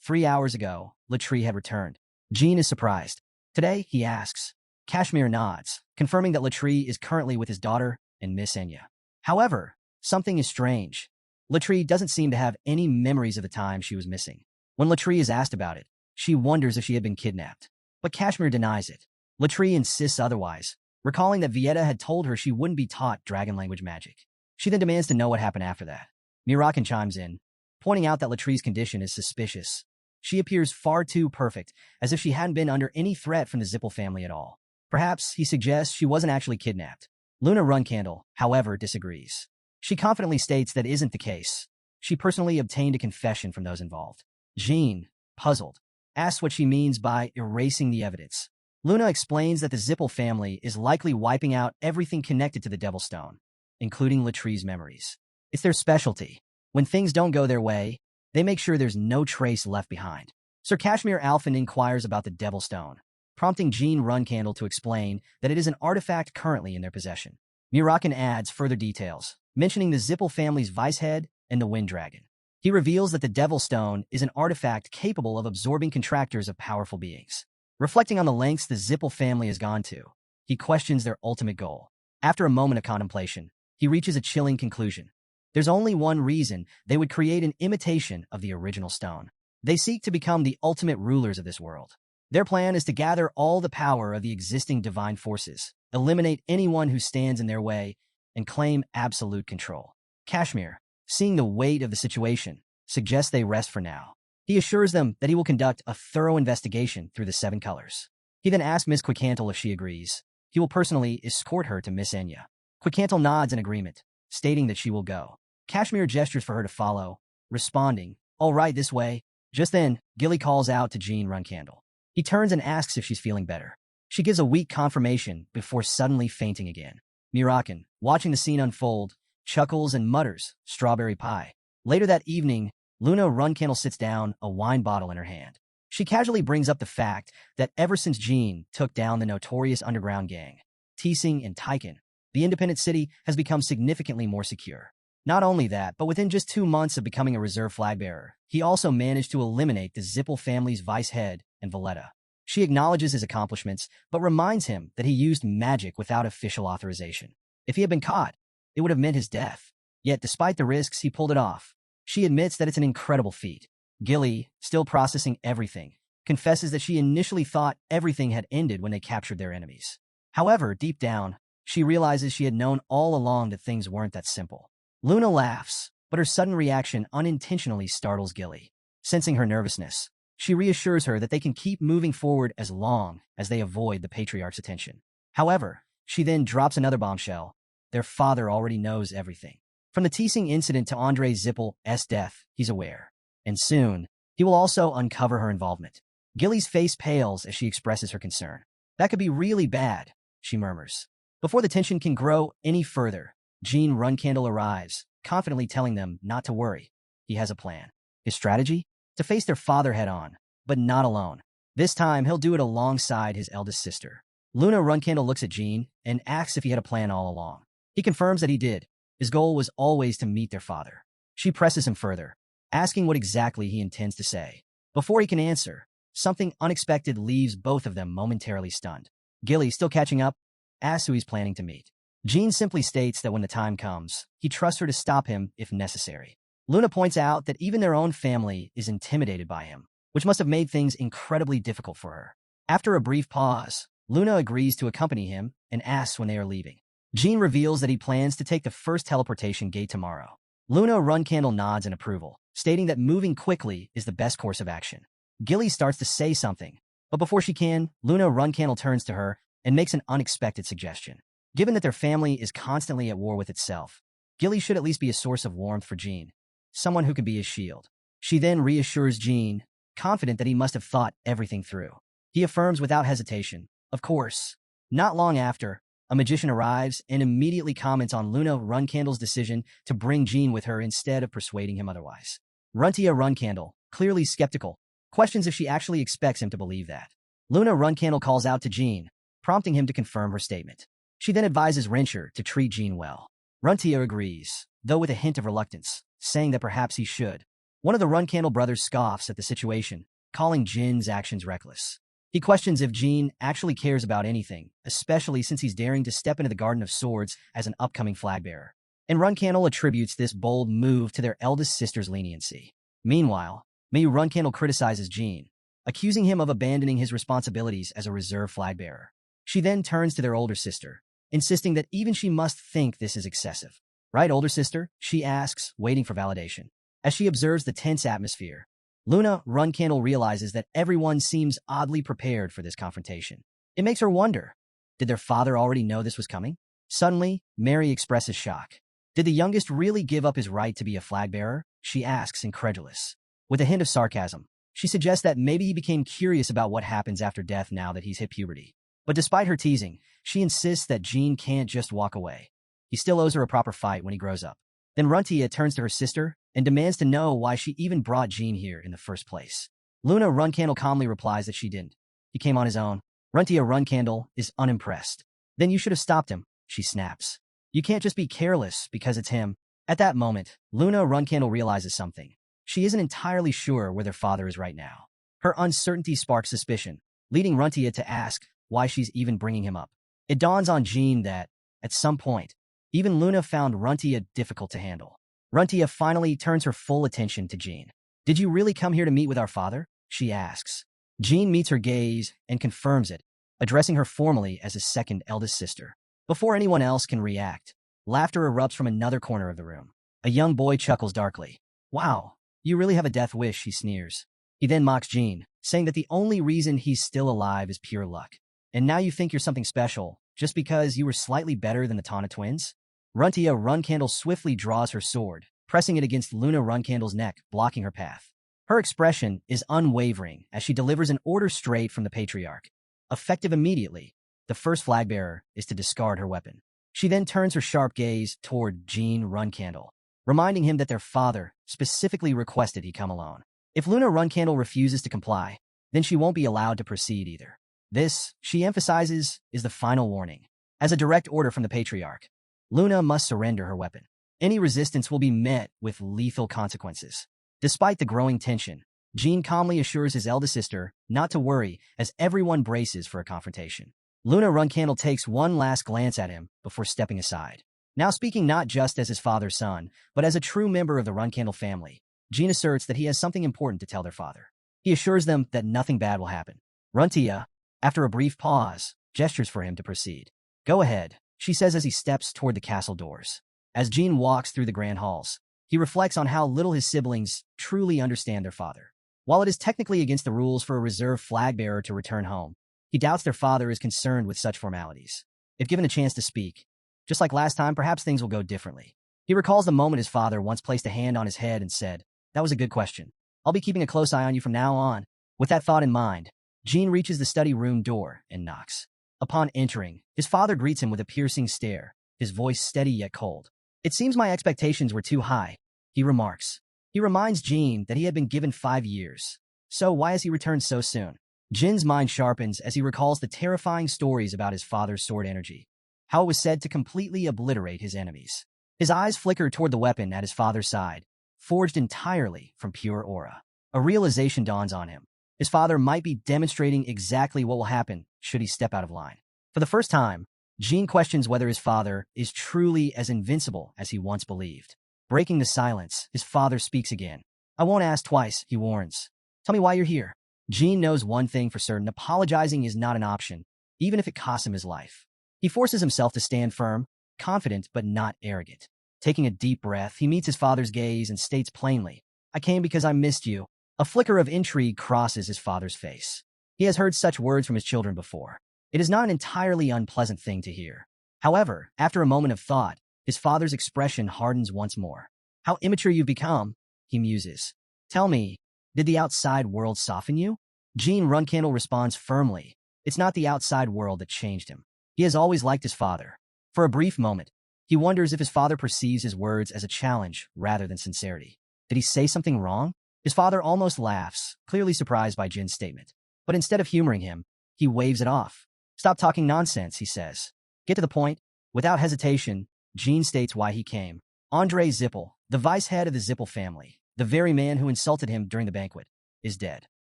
3 hours ago, Latrie had returned. Jean is surprised. Today, he asks, Kashmir nods, confirming that Latree is currently with his daughter and Miss Enya. However, something is strange. Latree doesn't seem to have any memories of the time she was missing. When Latree is asked about it, she wonders if she had been kidnapped. But Kashmir denies it. Latree insists otherwise, recalling that Vieta had told her she wouldn't be taught dragon language magic. She then demands to know what happened after that. Mirakin chimes in, pointing out that Latree's condition is suspicious. She appears far too perfect, as if she hadn't been under any threat from the Zipple family at all. Perhaps, he suggests, she wasn't actually kidnapped. Luna Runcandle, however, disagrees. She confidently states that isn't the case. She personally obtained a confession from those involved. Jean, puzzled, asks what she means by erasing the evidence. Luna explains that the Zipple family is likely wiping out everything connected to the Devil Stone, including Latree's memories. It's their specialty. When things don't go their way, they make sure there's no trace left behind. Sir Kashmir Alphen inquires about the Devil Stone, prompting Jean Runcandle to explain that it is an artifact currently in their possession. Mirakin adds further details, mentioning the Zipple family's vice head and the Wind Dragon. He reveals that the Devil Stone is an artifact capable of absorbing contractors of powerful beings. Reflecting on the lengths the Zipple family has gone to, he questions their ultimate goal. After a moment of contemplation, he reaches a chilling conclusion. There's only one reason they would create an imitation of the original stone. They seek to become the ultimate rulers of this world. Their plan is to gather all the power of the existing divine forces, eliminate anyone who stands in their way, and claim absolute control. Kashmir, seeing the weight of the situation, suggests they rest for now. He assures them that he will conduct a thorough investigation through the 7 colors. He then asks Miss Quicantle if she agrees. He will personally escort her to Miss Enya. Quicantle nods in agreement, stating that she will go. Kashmir gestures for her to follow, responding, "All right, this way." Just then, Gilly calls out to Jean Runcandle. He turns and asks if she's feeling better. She gives a weak confirmation before suddenly fainting again. Mirakin, watching the scene unfold, chuckles and mutters, "Strawberry pie." Later that evening, Luna Runcandle sits down, a wine bottle in her hand. She casually brings up the fact that ever since Jean took down the notorious underground gang, Tsing and Tyken, the independent city has become significantly more secure. Not only that, but within just 2 months of becoming a reserve flag bearer, he also managed to eliminate the Zipple family's vice head and Valletta. She acknowledges his accomplishments, but reminds him that he used magic without official authorization. If he had been caught, it would have meant his death. Yet, despite the risks, he pulled it off. She admits that it's an incredible feat. Gilly, still processing everything, confesses that she initially thought everything had ended when they captured their enemies. However, deep down, she realizes she had known all along that things weren't that simple. Luna laughs, but her sudden reaction unintentionally startles Gilly. Sensing her nervousness, she reassures her that they can keep moving forward as long as they avoid the patriarch's attention. However, she then drops another bombshell. Their father already knows everything. From the teasing incident to Andre Zipple's death, he's aware. And soon, he will also uncover her involvement. Gilly's face pales as she expresses her concern. "That could be really bad," she murmurs. Before the tension can grow any further, Jean Runcandle arrives, confidently telling them not to worry. He has a plan. His strategy? To face their father head-on, but not alone. This time, he'll do it alongside his eldest sister. Luna Runcandle looks at Jean and asks if he had a plan all along. He confirms that he did. His goal was always to meet their father. She presses him further, asking what exactly he intends to say. Before he can answer, something unexpected leaves both of them momentarily stunned. Gilly, still catching up, asks who he's planning to meet. Jean simply states that when the time comes, he trusts her to stop him if necessary. Luna points out that even their own family is intimidated by him, which must have made things incredibly difficult for her. After a brief pause, Luna agrees to accompany him and asks when they are leaving. Jean reveals that he plans to take the first teleportation gate tomorrow. Luna Runcandle nods in approval, stating that moving quickly is the best course of action. Gilly starts to say something, but before she can, Luna Runcandle turns to her and makes an unexpected suggestion. Given that their family is constantly at war with itself, Gilly should at least be a source of warmth for Jean, someone who could be his shield. She then reassures Jean, confident that he must have thought everything through. He affirms without hesitation, "Of course." Not long after, a magician arrives and immediately comments on Luna Runcandle's decision to bring Jean with her instead of persuading him otherwise. Runtia Runcandle, clearly skeptical, questions if she actually expects him to believe that. Luna Runcandle calls out to Jean, prompting him to confirm her statement. She then advises Rensher to treat Jean well. Runtia agrees, though with a hint of reluctance, saying that perhaps he should. One of the Runcandle brothers scoffs at the situation, calling Jin's actions reckless. He questions if Jean actually cares about anything, especially since he's daring to step into the Garden of Swords as an upcoming flag bearer. And Runcandle attributes this bold move to their eldest sister's leniency. Meanwhile, Runcandle criticizes Jean, accusing him of abandoning his responsibilities as a reserve flag bearer. She then turns to their older sister, insisting that even she must think this is excessive. Right, older sister? She asks, waiting for validation. As she observes the tense atmosphere, Runcandle realizes that everyone seems oddly prepared for this confrontation. It makes her wonder, did their father already know this was coming? Suddenly, Mary expresses shock. Did the youngest really give up his right to be a flag bearer? She asks, incredulous. With a hint of sarcasm, she suggests that maybe he became curious about what happens after death now that he's hit puberty. But despite her teasing, she insists that Jean can't just walk away. He still owes her a proper fight when he grows up. Then Runtia turns to her sister and demands to know why she even brought Jean here in the first place. Runcandle calmly replies that she didn't. He came on his own. Runcandle is unimpressed. Then you should have stopped him, she snaps. You can't just be careless because it's him. At that moment, Runcandle realizes something. She isn't entirely sure where their father is right now. Her uncertainty sparks suspicion, leading Runtia to ask why she's even bringing him up. It dawns on Jean that, at some point, even Luna found Runtia difficult to handle. Runtia finally turns her full attention to Jean. Did you really come here to meet with our father? She asks. Jean meets her gaze and confirms it, addressing her formally as his second eldest sister. Before anyone else can react, laughter erupts from another corner of the room. A young boy chuckles darkly. Wow, you really have a death wish, he sneers. He then mocks Jean, saying that the only reason he's still alive is pure luck. And now you think you're something special, just because you were slightly better than the Tana twins? Runcandle swiftly draws her sword, pressing it against Runcandle's neck, blocking her path. Her expression is unwavering as she delivers an order straight from the patriarch. Effective immediately, the first flag bearer is to discard her weapon. She then turns her sharp gaze toward Jean Runcandle, reminding him that their father specifically requested he come alone. If Runcandle refuses to comply, then she won't be allowed to proceed either. This, she emphasizes, is the final warning. As a direct order from the patriarch, Luna must surrender her weapon. Any resistance will be met with lethal consequences. Despite the growing tension, Jean calmly assures his eldest sister not to worry as everyone braces for a confrontation. Runcandle takes one last glance at him before stepping aside. Now speaking not just as his father's son, but as a true member of the Runcandle family, Jean asserts that he has something important to tell their father. He assures them that nothing bad will happen. Runtia, after a brief pause, gestures for him to proceed. Go ahead, she says as he steps toward the castle doors. As Jean walks through the grand halls, he reflects on how little his siblings truly understand their father. While it is technically against the rules for a reserve flag bearer to return home, he doubts their father is concerned with such formalities. If given a chance to speak, just like last time, perhaps things will go differently. He recalls the moment his father once placed a hand on his head and said, "That was a good question. I'll be keeping a close eye on you from now on." With that thought in mind, Jean reaches the study room door and knocks. Upon entering, his father greets him with a piercing stare, his voice steady yet cold. "It seems my expectations were too high," he remarks. He reminds Jean that he had been given 5 years. So why has he returned so soon? Jin's mind sharpens as he recalls the terrifying stories about his father's sword energy, how it was said to completely obliterate his enemies. His eyes flicker toward the weapon at his father's side, forged entirely from pure aura. A realization dawns on him. His father might be demonstrating exactly what will happen should he step out of line. For the first time, Jean questions whether his father is truly as invincible as he once believed. Breaking the silence, his father speaks again. "I won't ask twice," he warns. "Tell me why you're here." Jean knows one thing for certain: apologizing is not an option, even if it costs him his life. He forces himself to stand firm, confident but not arrogant. Taking a deep breath, he meets his father's gaze and states plainly, "I came because I missed you." A flicker of intrigue crosses his father's face. He has heard such words from his children before. It is not an entirely unpleasant thing to hear. However, after a moment of thought, his father's expression hardens once more. "How immature you've become," he muses. "Tell me, did the outside world soften you?" Jean Runcandle responds firmly. It's not the outside world that changed him. He has always liked his father. For a brief moment, he wonders if his father perceives his words as a challenge rather than sincerity. Did he say something wrong? His father almost laughs, clearly surprised by Jin's statement. But instead of humoring him, he waves it off. "Stop talking nonsense," he says. "Get to the point." Without hesitation, Jean states why he came. Andre Zipple, the vice head of the Zipple family, the very man who insulted him during the banquet, is dead.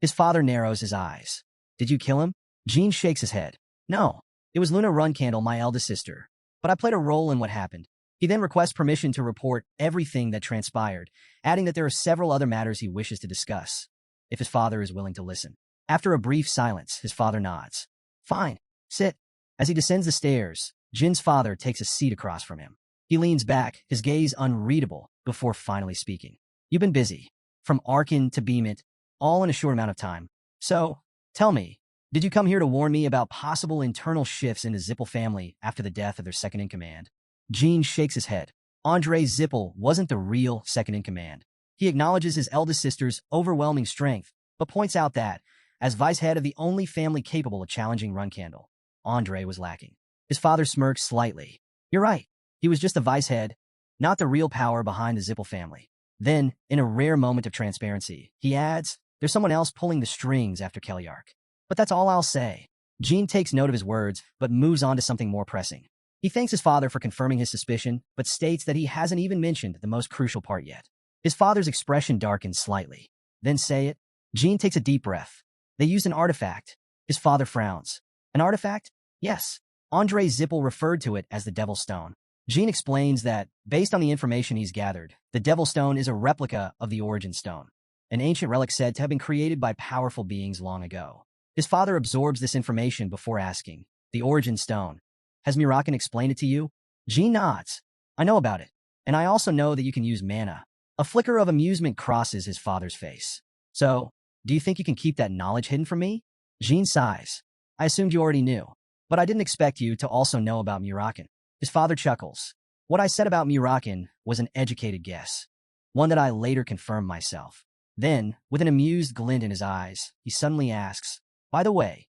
His father narrows his eyes. Did you kill him? Jean shakes his head. No, it was Luna Runcandle, my eldest sister. But I played a role in what happened. He then requests permission to report everything that transpired, adding that there are several other matters he wishes to discuss, if his father is willing to listen. After a brief silence, his father nods. Fine, sit. As he descends the stairs, Jin's father takes a seat across from him. He leans back, his gaze unreadable, before finally speaking. You've been busy. From Arkin to Beamit, all in a short amount of time. So, tell me, did you come here to warn me about possible internal shifts in the Zipple family after the death of their second-in-command? Jean shakes his head. Andre Zipple wasn't the real second-in-command. He acknowledges his eldest sister's overwhelming strength, but points out that, as vice-head of the only family capable of challenging Runcandle, Andre was lacking. His father smirks slightly. You're right. He was just the vice-head, not the real power behind the Zipple family. Then, in a rare moment of transparency, he adds, there's someone else pulling the strings after Keliark. But that's all I'll say. Jean takes note of his words, but moves on to something more pressing. He thanks his father for confirming his suspicion, but states that he hasn't even mentioned the most crucial part yet. His father's expression darkens slightly. Then say it. Jean takes a deep breath. They used an artifact. His father frowns. An artifact? Yes. Andre Zipple referred to it as the Devil's Stone. Jean explains that, based on the information he's gathered, the Devil's Stone is a replica of the Origin Stone, an ancient relic said to have been created by powerful beings long ago. His father absorbs this information before asking, the Origin Stone. Has Mirakin explained it to you? Jean nods. I know about it, and I also know that you can use mana. A flicker of amusement crosses his father's face. So, do you think you can keep that knowledge hidden from me? Jean sighs. I assumed you already knew, but I didn't expect you to also know about Mirakin. His father chuckles. What I said about Mirakin was an educated guess, one that I later confirmed myself. Then, with an amused glint in his eyes, he suddenly asks, by the way,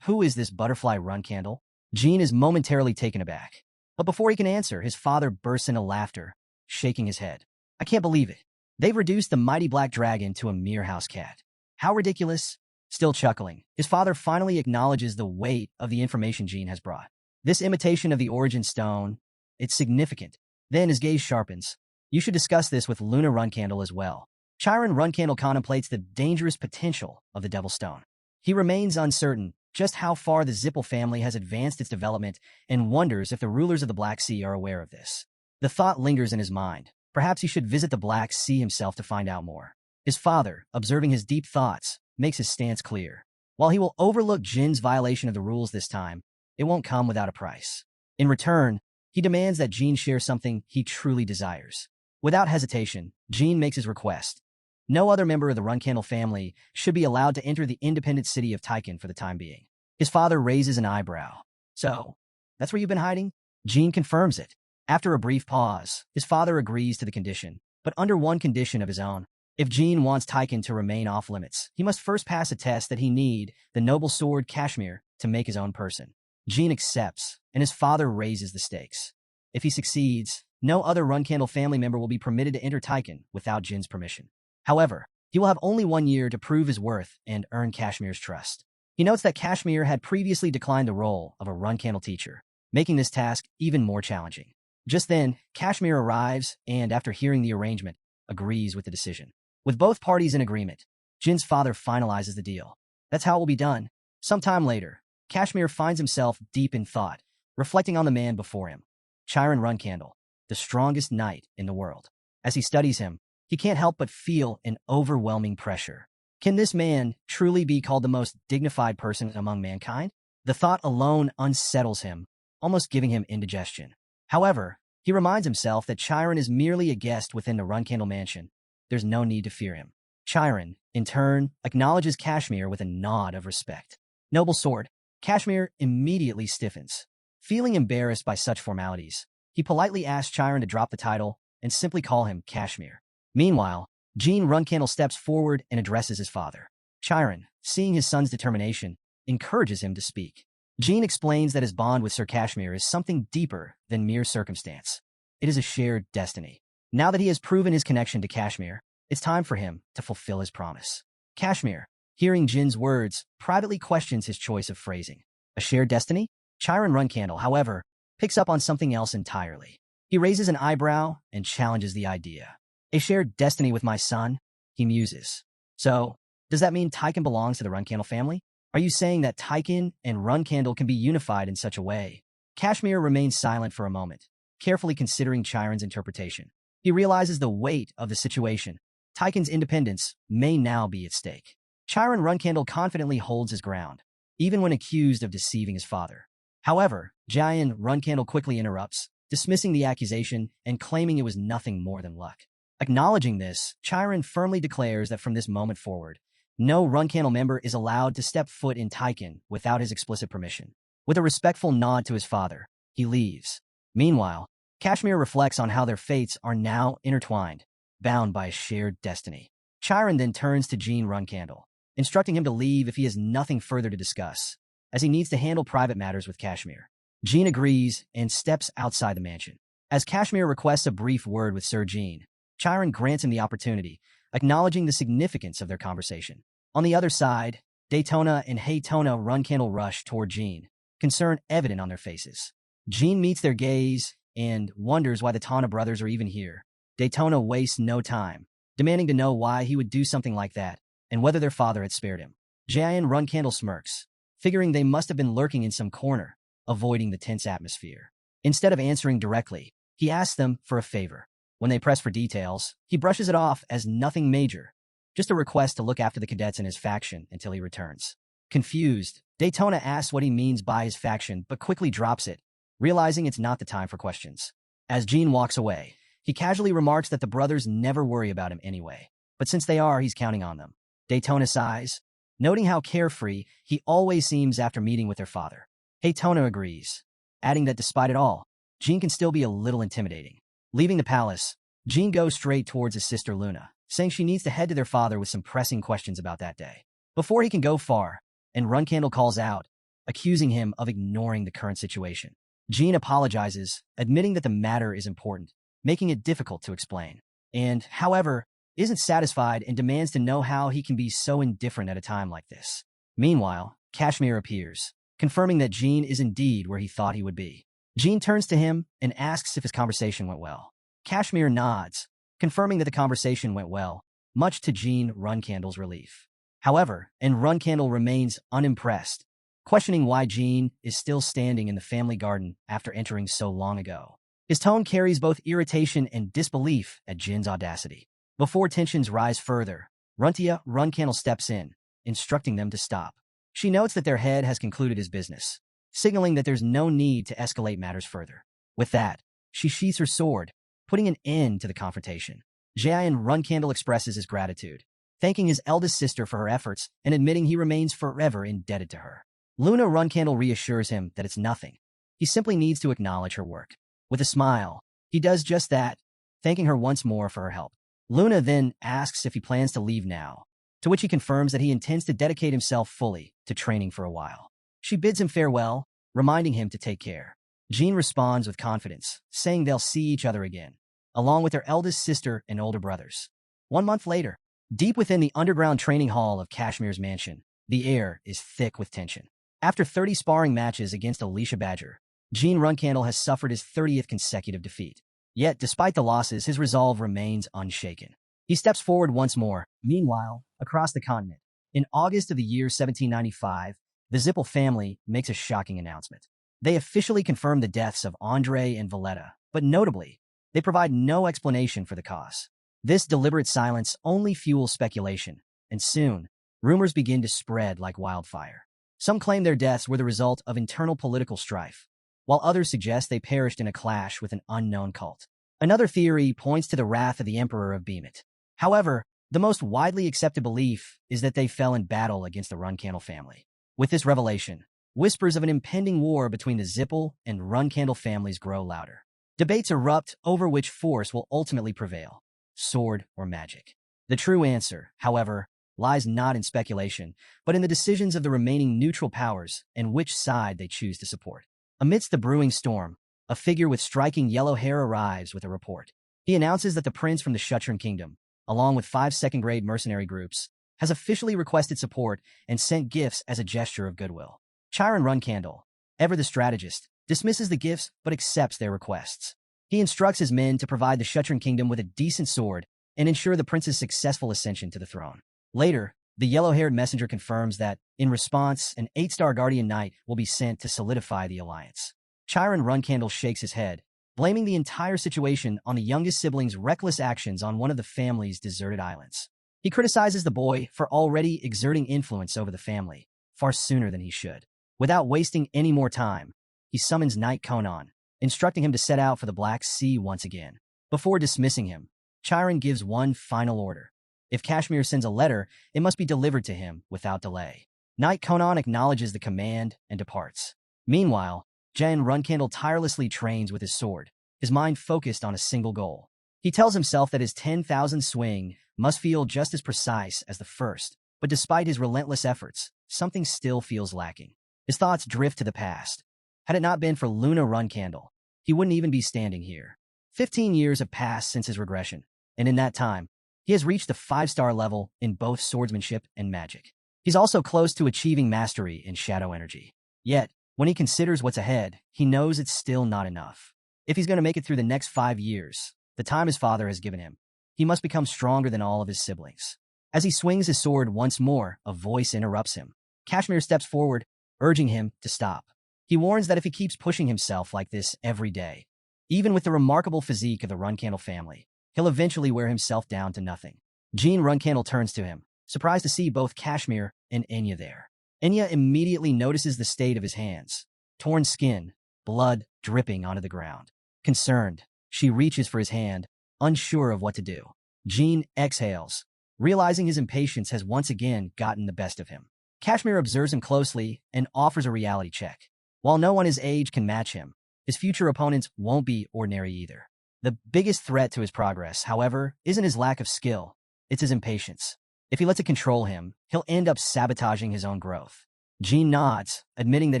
who is this butterfly Runcandle? Jean is momentarily taken aback. But before he can answer, his father bursts into laughter, shaking his head. I can't believe it. They've reduced the mighty black dragon to a mere house cat. How ridiculous. Still chuckling, his father finally acknowledges the weight of the information Jean has brought. This imitation of the Origin Stone, it's significant. Then his gaze sharpens. You should discuss this with Luna Runcandle as well. Chiron Runcandle contemplates the dangerous potential of the Devil's Stone. He remains uncertain just how far the Zipple family has advanced its development and wonders if the rulers of the Black Sea are aware of this. The thought lingers in his mind. Perhaps he should visit the Black Sea himself to find out more. His father, observing his deep thoughts, makes his stance clear. While he will overlook Jin's violation of the rules this time, it won't come without a price. In return, he demands that Jean share something he truly desires. Without hesitation, Jean makes his request. No other member of the Runcandle family should be allowed to enter the independent city of Tyken for the time being. His father raises an eyebrow. So, that's where you've been hiding? Jean confirms it. After a brief pause, his father agrees to the condition, but under one condition of his own. If Jean wants Tyken to remain off-limits, he must first pass a test that he need the noble sword Kashmir to make his own person. Jean accepts, and his father raises the stakes. If he succeeds, no other Runcandle family member will be permitted to enter Tyken without Jin's permission. However, he will have only 1 year to prove his worth and earn Kashmir's trust. He notes that Kashmir had previously declined the role of a Runcandle teacher, making this task even more challenging. Just then, Kashmir arrives and, after hearing the arrangement, agrees with the decision. With both parties in agreement, Jin's father finalizes the deal. That's how it will be done. Sometime later, Kashmir finds himself deep in thought, reflecting on the man before him, Chiron Runcandle, the strongest knight in the world. As he studies him, he can't help but feel an overwhelming pressure. Can this man truly be called the most dignified person among mankind? The thought alone unsettles him, almost giving him indigestion. However, he reminds himself that Chiron is merely a guest within the Runcandle mansion. There's no need to fear him. Chiron, in turn, acknowledges Kashmir with a nod of respect. Noble sword. Kashmir immediately stiffens. Feeling embarrassed by such formalities, he politely asks Chiron to drop the title and simply call him Kashmir. Meanwhile, Jean Runcandle steps forward and addresses his father. Chiron, seeing his son's determination, encourages him to speak. Jean explains that his bond with Sir Kashmir is something deeper than mere circumstance. It is a shared destiny. Now that he has proven his connection to Kashmir, it's time for him to fulfill his promise. Kashmir, hearing Jin's words, privately questions his choice of phrasing. A shared destiny? Chiron Runcandle, however, picks up on something else entirely. He raises an eyebrow and challenges the idea. A shared destiny with my son? He muses. So, does that mean Tyken belongs to the Runcandle family? Are you saying that Tyken and Runcandle can be unified in such a way? Kashmir remains silent for a moment, carefully considering Chiron's interpretation. He realizes the weight of the situation. Tyken's independence may now be at stake. Chiron Runcandle confidently holds his ground, even when accused of deceiving his father. However, Giant Runcandle quickly interrupts, dismissing the accusation and claiming it was nothing more than luck. Acknowledging this, Chiron firmly declares that from this moment forward, no Runcandle member is allowed to step foot in Tyken without his explicit permission. With a respectful nod to his father, he leaves. Meanwhile, Kashmir reflects on how their fates are now intertwined, bound by a shared destiny. Chiron then turns to Jean Runcandle, instructing him to leave if he has nothing further to discuss, as he needs to handle private matters with Kashmir. Jean agrees and steps outside the mansion. As Kashmir requests a brief word with Sir Jean, Chiron grants him the opportunity, acknowledging the significance of their conversation. On the other side, Daytona and Haytona Runcandle rush toward Jean, concern evident on their faces. Jean meets their gaze and wonders why the Tana brothers are even here. Daytona wastes no time, demanding to know why he would do something like that and whether their father had spared him. Jayan Runcandle smirks, figuring they must have been lurking in some corner, avoiding the tense atmosphere. Instead of answering directly, he asks them for a favor. When they press for details, he brushes it off as nothing major, just a request to look after the cadets in his faction until he returns. Confused, Daytona asks what he means by his faction but quickly drops it, realizing it's not the time for questions. As Jean walks away, he casually remarks that the brothers never worry about him anyway, but since they are, he's counting on them. Daytona sighs, noting how carefree he always seems after meeting with their father. Haytona agrees, adding that despite it all, Jean can still be a little intimidating. Leaving the palace, Jean goes straight towards his sister Luna, saying she needs to head to their father with some pressing questions about that day. Before he can go far, and Runcandle calls out, accusing him of ignoring the current situation. Jean apologizes, admitting that the matter is important, making it difficult to explain. And, however, isn't satisfied and demands to know how he can be so indifferent at a time like this. Meanwhile, Kashmir appears, confirming that Jean is indeed where he thought he would be. Jean turns to him and asks if his conversation went well. Kashmir nods, confirming that the conversation went well, much to Jean Runcandle's relief. However, Runcandle remains unimpressed, questioning why Jean is still standing in the family garden after entering so long ago. His tone carries both irritation and disbelief at Jin's audacity. Before tensions rise further, Runtia Runcandle steps in, instructing them to stop. She notes that their head has concluded his business, signaling that there's no need to escalate matters further. With that, she sheaths her sword, putting an end to the confrontation. Jayan Runcandle expresses his gratitude, thanking his eldest sister for her efforts and admitting he remains forever indebted to her. Luna Runcandle reassures him that it's nothing. He simply needs to acknowledge her work. With a smile, he does just that, thanking her once more for her help. Luna then asks if he plans to leave now, to which he confirms that he intends to dedicate himself fully to training for a while. She bids him farewell, reminding him to take care. Jean responds with confidence, saying they'll see each other again, along with their eldest sister and older brothers. 1 month later, deep within the underground training hall of Kashmir's mansion, the air is thick with tension. After 30 sparring matches against Alicia Badger, Jean Runcandle has suffered his 30th consecutive defeat. Yet, despite the losses, his resolve remains unshaken. He steps forward once more. Meanwhile, across the continent, in August of the year 1795, the Zipple family makes a shocking announcement. They officially confirm the deaths of Andre and Valletta, but notably, they provide no explanation for the cause. This deliberate silence only fuels speculation, and soon, rumors begin to spread like wildfire. Some claim their deaths were the result of internal political strife, while others suggest they perished in a clash with an unknown cult. Another theory points to the wrath of the Emperor of Behemoth. However, the most widely accepted belief is that they fell in battle against the Runcandle family. With this revelation, whispers of an impending war between the Zipple and Runcandle families grow louder. Debates erupt over which force will ultimately prevail, sword or magic. The true answer, however, lies not in speculation, but in the decisions of the remaining neutral powers and which side they choose to support. Amidst the brewing storm, a figure with striking yellow hair arrives with a report. He announces that the prince from the Shutran Kingdom, along with 5 second-grade mercenary groups, has officially requested support and sent gifts as a gesture of goodwill. Chiron Runcandle, ever the strategist, dismisses the gifts but accepts their requests. He instructs his men to provide the Shutran Kingdom with a decent sword and ensure the prince's successful ascension to the throne. Later, The yellow-haired messenger confirms that, in response, an 8-star Guardian Knight will be sent to solidify the alliance. Chiron Runcandle shakes his head, blaming the entire situation on the youngest sibling's reckless actions on one of the family's deserted islands. He criticizes the boy for already exerting influence over the family, far sooner than he should. Without wasting any more time, he summons Knight Conan, instructing him to set out for the Black Sea once again. Before dismissing him, Chiron gives one final order. If Kashmir sends a letter, it must be delivered to him without delay. Knight Conan acknowledges the command and departs. Meanwhile, Jan Runcandle tirelessly trains with his sword, his mind focused on a single goal. He tells himself that his 10,000 swing must feel just as precise as the first, but despite his relentless efforts, something still feels lacking. His thoughts drift to the past. Had it not been for Luna Runcandle, he wouldn't even be standing here. 15 years have passed since his regression, and in that time, he has reached the 5-star level in both swordsmanship and magic. He's also close to achieving mastery in shadow energy. Yet, when he considers what's ahead, he knows it's still not enough. If he's going to make it through the next 5 years, the time his father has given him, he must become stronger than all of his siblings. As he swings his sword once more, a voice interrupts him. Kashmir steps forward, urging him to stop. He warns that if he keeps pushing himself like this every day, even with the remarkable physique of the Runcandle family, he'll eventually wear himself down to nothing. Jean Runcandle turns to him, surprised to see both Kashmir and Enya there. Enya immediately notices the state of his hands. Torn skin, blood dripping onto the ground. Concerned, she reaches for his hand, unsure of what to do. Jean exhales, realizing his impatience has once again gotten the best of him. Kashmir observes him closely and offers a reality check. While no one his age can match him, his future opponents won't be ordinary either. The biggest threat to his progress, however, isn't his lack of skill, it's his impatience. If he lets it control him, he'll end up sabotaging his own growth. Jean nods, admitting that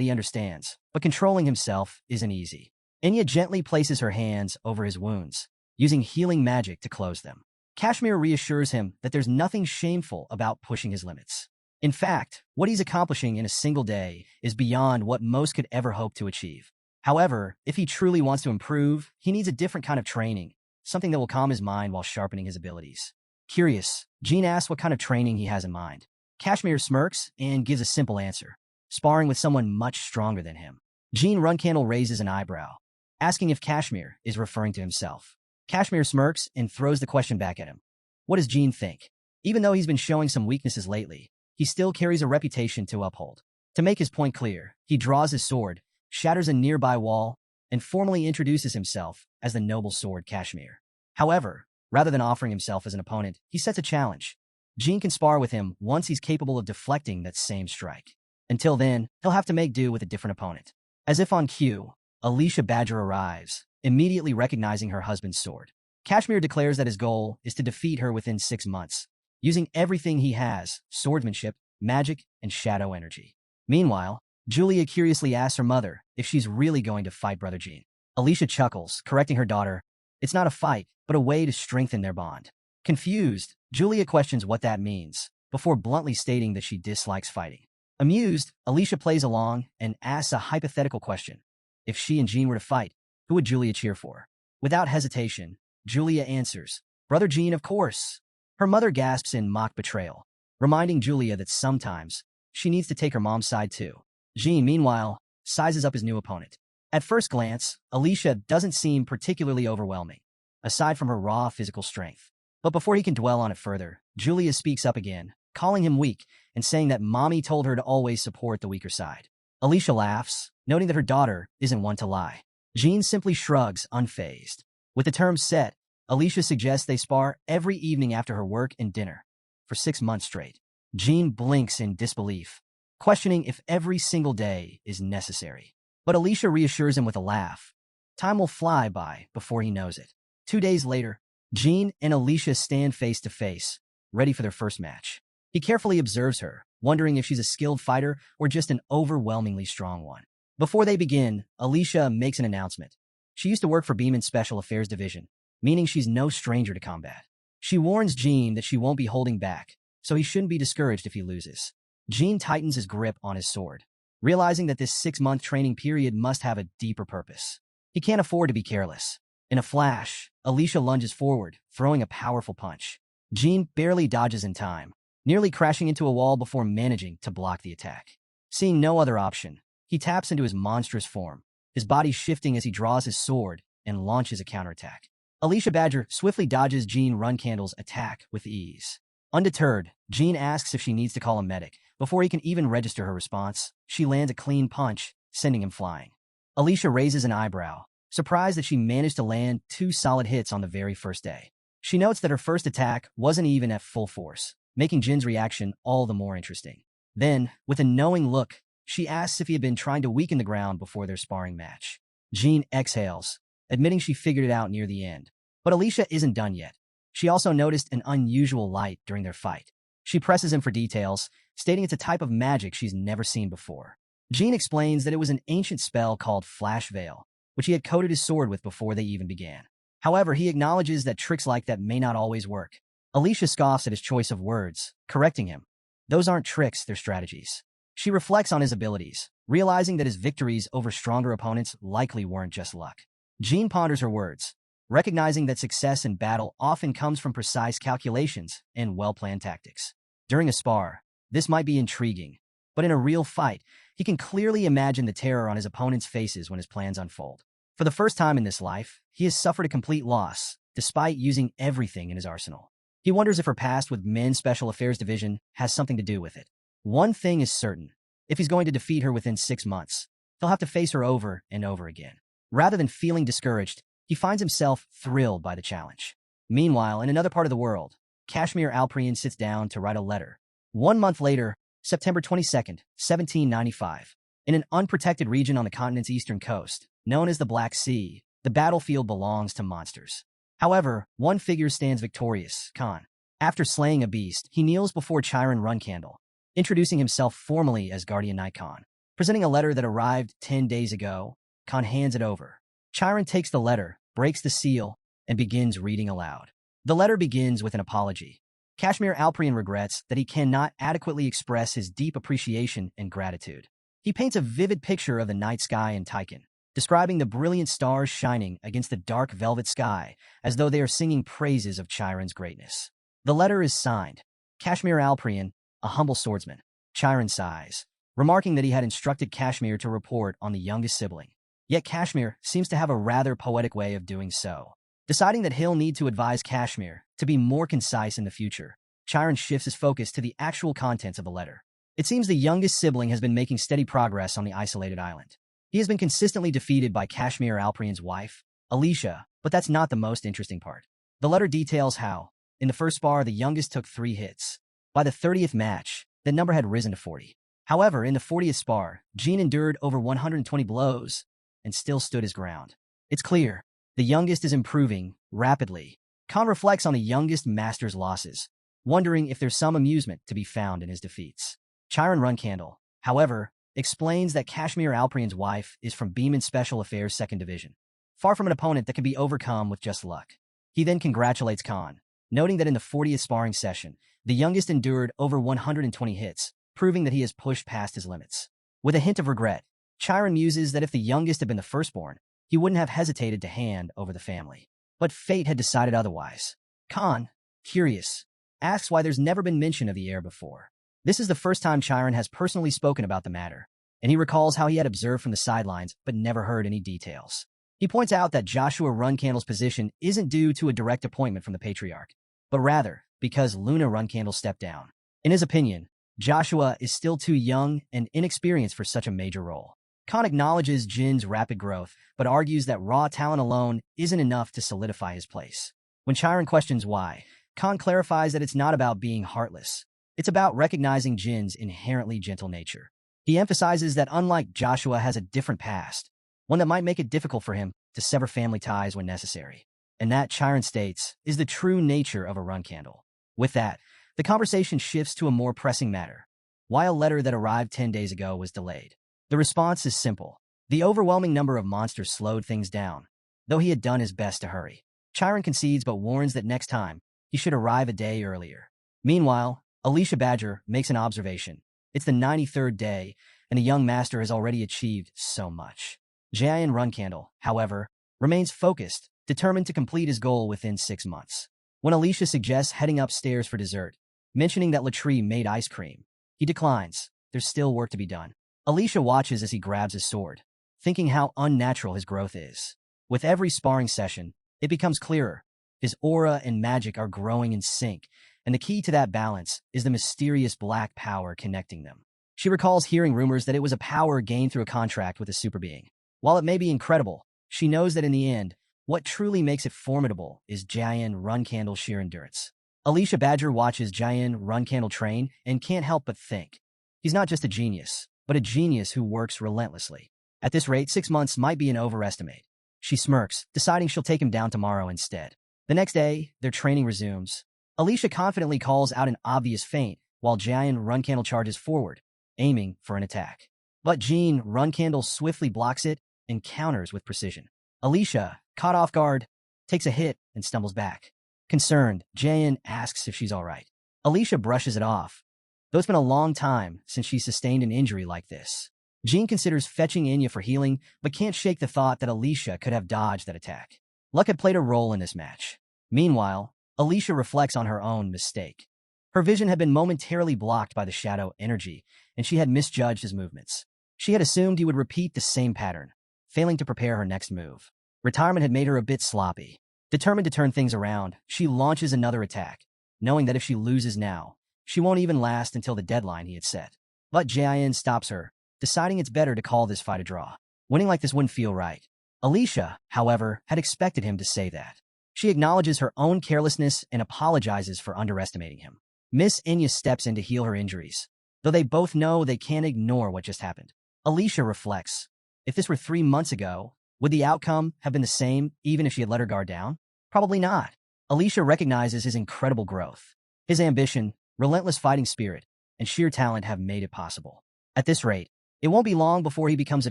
he understands, but controlling himself isn't easy. Enya gently places her hands over his wounds, using healing magic to close them. Kashmir reassures him that there's nothing shameful about pushing his limits. In fact, what he's accomplishing in a single day is beyond what most could ever hope to achieve. However, if he truly wants to improve, he needs a different kind of training, something that will calm his mind while sharpening his abilities. Curious, Jean asks what kind of training he has in mind. Kashmir smirks and gives a simple answer: sparring with someone much stronger than him. Jean Runcandle raises an eyebrow, asking if Kashmir is referring to himself. Kashmir smirks and throws the question back at him. What does Jean think? Even though he's been showing some weaknesses lately, he still carries a reputation to uphold. To make his point clear, he draws his sword, shatters a nearby wall, and formally introduces himself as the noble sword Kashmir. However, rather than offering himself as an opponent, he sets a challenge. Jean can spar with him once he's capable of deflecting that same strike. Until then, he'll have to make do with a different opponent. As if on cue, Alicia Badger arrives, immediately recognizing her husband's sword. Kashmir declares that his goal is to defeat her within 6 months, using everything he has: swordsmanship, magic, and shadow energy. Meanwhile, Julia curiously asks her mother if she's really going to fight Brother Jean. Alicia chuckles, correcting her daughter. It's not a fight, but a way to strengthen their bond. Confused, Julia questions what that means, before bluntly stating that she dislikes fighting. Amused, Alicia plays along and asks a hypothetical question. If she and Jean were to fight, who would Julia cheer for? Without hesitation, Julia answers, Brother Jean, of course. Her mother gasps in mock betrayal, reminding Julia that sometimes she needs to take her mom's side too. Jean, meanwhile, sizes up his new opponent. At first glance, Alicia doesn't seem particularly overwhelming, aside from her raw physical strength. But before he can dwell on it further, Julia speaks up again, calling him weak and saying that Mommy told her to always support the weaker side. Alicia laughs, noting that her daughter isn't one to lie. Jean simply shrugs, unfazed. With the terms set, Alicia suggests they spar every evening after her work and dinner, for 6 months straight. Jean blinks in disbelief, questioning if every single day is necessary. But Alicia reassures him with a laugh. Time will fly by before he knows it. 2 days later, Jean and Alicia stand face to face, ready for their first match. He carefully observes her, wondering if she's a skilled fighter or just an overwhelmingly strong one. Before they begin, Alicia makes an announcement. She used to work for Beeman's Special Affairs Division, meaning she's no stranger to combat. She warns Jean that she won't be holding back, so he shouldn't be discouraged if he loses. Jean tightens his grip on his sword, realizing that this 6-month training period must have a deeper purpose. He can't afford to be careless. In a flash, Alicia lunges forward, throwing a powerful punch. Jean barely dodges in time, nearly crashing into a wall before managing to block the attack. Seeing no other option, he taps into his monstrous form, his body shifting as he draws his sword and launches a counterattack. Alicia Badger swiftly dodges Jean Runcandle's attack with ease. Undeterred, Jean asks if she needs to call a medic. Before he can even register her response, she lands a clean punch, sending him flying. Alicia raises an eyebrow, surprised that she managed to land 2 solid hits on the very first day. She notes that her first attack wasn't even at full force, making Jin's reaction all the more interesting. Then, with a knowing look, she asks if he had been trying to weaken the ground before their sparring match. Jean exhales, admitting she figured it out near the end. But Alicia isn't done yet. She also noticed an unusual light during their fight. She presses him for details, stating it's a type of magic she's never seen before. Jean explains that it was an ancient spell called Flash Veil, which he had coated his sword with before they even began. However, he acknowledges that tricks like that may not always work. Alicia scoffs at his choice of words, correcting him. Those aren't tricks, they're strategies. She reflects on his abilities, realizing that his victories over stronger opponents likely weren't just luck. Jean ponders her words, recognizing that success in battle often comes from precise calculations and well-planned tactics. During a spar, this might be intriguing, but in a real fight, he can clearly imagine the terror on his opponent's faces when his plans unfold. For the first time in this life, he has suffered a complete loss, despite using everything in his arsenal. He wonders if her past with Men's Special Affairs Division has something to do with it. One thing is certain. If he's going to defeat her within 6 months, he'll have to face her over and over again. Rather than feeling discouraged, he finds himself thrilled by the challenge. Meanwhile, in another part of the world, Kashmir Alprian sits down to write a letter. 1 month later, September 22nd, 1795. In an unprotected region on the continent's eastern coast, known as the Black Sea, the battlefield belongs to monsters. However, one figure stands victorious, Khan. After slaying a beast, he kneels before Chiron Runcandle, introducing himself formally as Guardian Knight Khan. Presenting a letter that arrived 10 days ago, Khan hands it over. Chiron takes the letter, breaks the seal, and begins reading aloud. The letter begins with an apology. Kashmir Alprian regrets that he cannot adequately express his deep appreciation and gratitude. He paints a vivid picture of the night sky in Tyken, describing the brilliant stars shining against the dark velvet sky as though they are singing praises of Chiron's greatness. The letter is signed, Kashmir Alprian, a humble swordsman. Chiron sighs, remarking that he had instructed Kashmir to report on the youngest sibling. Yet Kashmir seems to have a rather poetic way of doing so. Deciding that he'll need to advise Kashmir to be more concise in the future, Chiron shifts his focus to the actual contents of the letter. It seems the youngest sibling has been making steady progress on the isolated island. He has been consistently defeated by Kashmir Alprian's wife, Alicia, but that's not the most interesting part. The letter details how, in the first spar, the youngest took 3 hits. By the 30th match, the number had risen to 40. However, in the 40th spar, Jean endured over 120 blows and still stood his ground. It's clear, the youngest is improving rapidly. Khan reflects on the youngest master's losses, wondering if there's some amusement to be found in his defeats. Chiron Runcandle, however, explains that Kashmir Alprian's wife is from Beeman Special Affairs 2nd Division, far from an opponent that can be overcome with just luck. He then congratulates Khan, noting that in the 40th sparring session, the youngest endured over 120 hits, proving that he has pushed past his limits. With a hint of regret, Chiron muses that if the youngest had been the firstborn, he wouldn't have hesitated to hand over the family. But fate had decided otherwise. Khan, curious, asks why there's never been mention of the heir before. This is the first time Chiron has personally spoken about the matter, and he recalls how he had observed from the sidelines but never heard any details. He points out that Joshua Runcandle's position isn't due to a direct appointment from the patriarch, but rather because Luna Runcandle stepped down. In his opinion, Joshua is still too young and inexperienced for such a major role. Khan acknowledges Jin's rapid growth, but argues that raw talent alone isn't enough to solidify his place. When Chiron questions why, Khan clarifies that it's not about being heartless. It's about recognizing Jin's inherently gentle nature. He emphasizes that unlike Joshua has a different past, one that might make it difficult for him to sever family ties when necessary. And that, Chiron states, is the true nature of a Runcandle. With that, the conversation shifts to a more pressing matter. Why a letter that arrived 10 days ago was delayed. The response is simple. The overwhelming number of monsters slowed things down, though he had done his best to hurry. Chiron concedes but warns that next time, he should arrive a day earlier. Meanwhile, Alicia Badger makes an observation. It's the 93rd day, and the young master has already achieved so much. Jayan Runcandle, however, remains focused, determined to complete his goal within 6 months. When Alicia suggests heading upstairs for dessert, mentioning that Latree made ice cream. He declines. There's still work to be done. Alicia watches as he grabs his sword, thinking how unnatural his growth is. With every sparring session, it becomes clearer. His aura and magic are growing in sync, and the key to that balance is the mysterious black power connecting them. She recalls hearing rumors that it was a power gained through a contract with a super being. While it may be incredible, she knows that in the end, what truly makes it formidable is Jayan Runcandle's sheer endurance. Alicia Badger watches Jayan Runcandle train and can't help but think. He's not just a genius, but a genius who works relentlessly. At this rate, 6 months might be an overestimate. She smirks, deciding she'll take him down tomorrow instead. The next day, their training resumes. Alicia confidently calls out an obvious feint, while Jayan Runcandle charges forward, aiming for an attack. But Jean Runcandle swiftly blocks it and counters with precision. Alicia, caught off guard, takes a hit and stumbles back. Concerned, Jayan asks if she's all right. Alicia brushes it off, though it's been a long time since she sustained an injury like this. Jean considers fetching Inya for healing, but can't shake the thought that Alicia could have dodged that attack. Luck had played a role in this match. Meanwhile, Alicia reflects on her own mistake. Her vision had been momentarily blocked by the shadow energy, and she had misjudged his movements. She had assumed he would repeat the same pattern, failing to prepare her next move. Retirement had made her a bit sloppy. Determined to turn things around, she launches another attack, knowing that if she loses now, she won't even last until the deadline he had set. But Jayan stops her, deciding it's better to call this fight a draw. Winning like this wouldn't feel right. Alicia, however, had expected him to say that. She acknowledges her own carelessness and apologizes for underestimating him. Miss Inya steps in to heal her injuries, though they both know they can't ignore what just happened. Alicia reflects. If this were 3 months ago, would the outcome have been the same even if she had let her guard down? Probably not. Alicia recognizes his incredible growth. His ambition, relentless fighting spirit, and sheer talent have made it possible. At this rate, it won't be long before he becomes a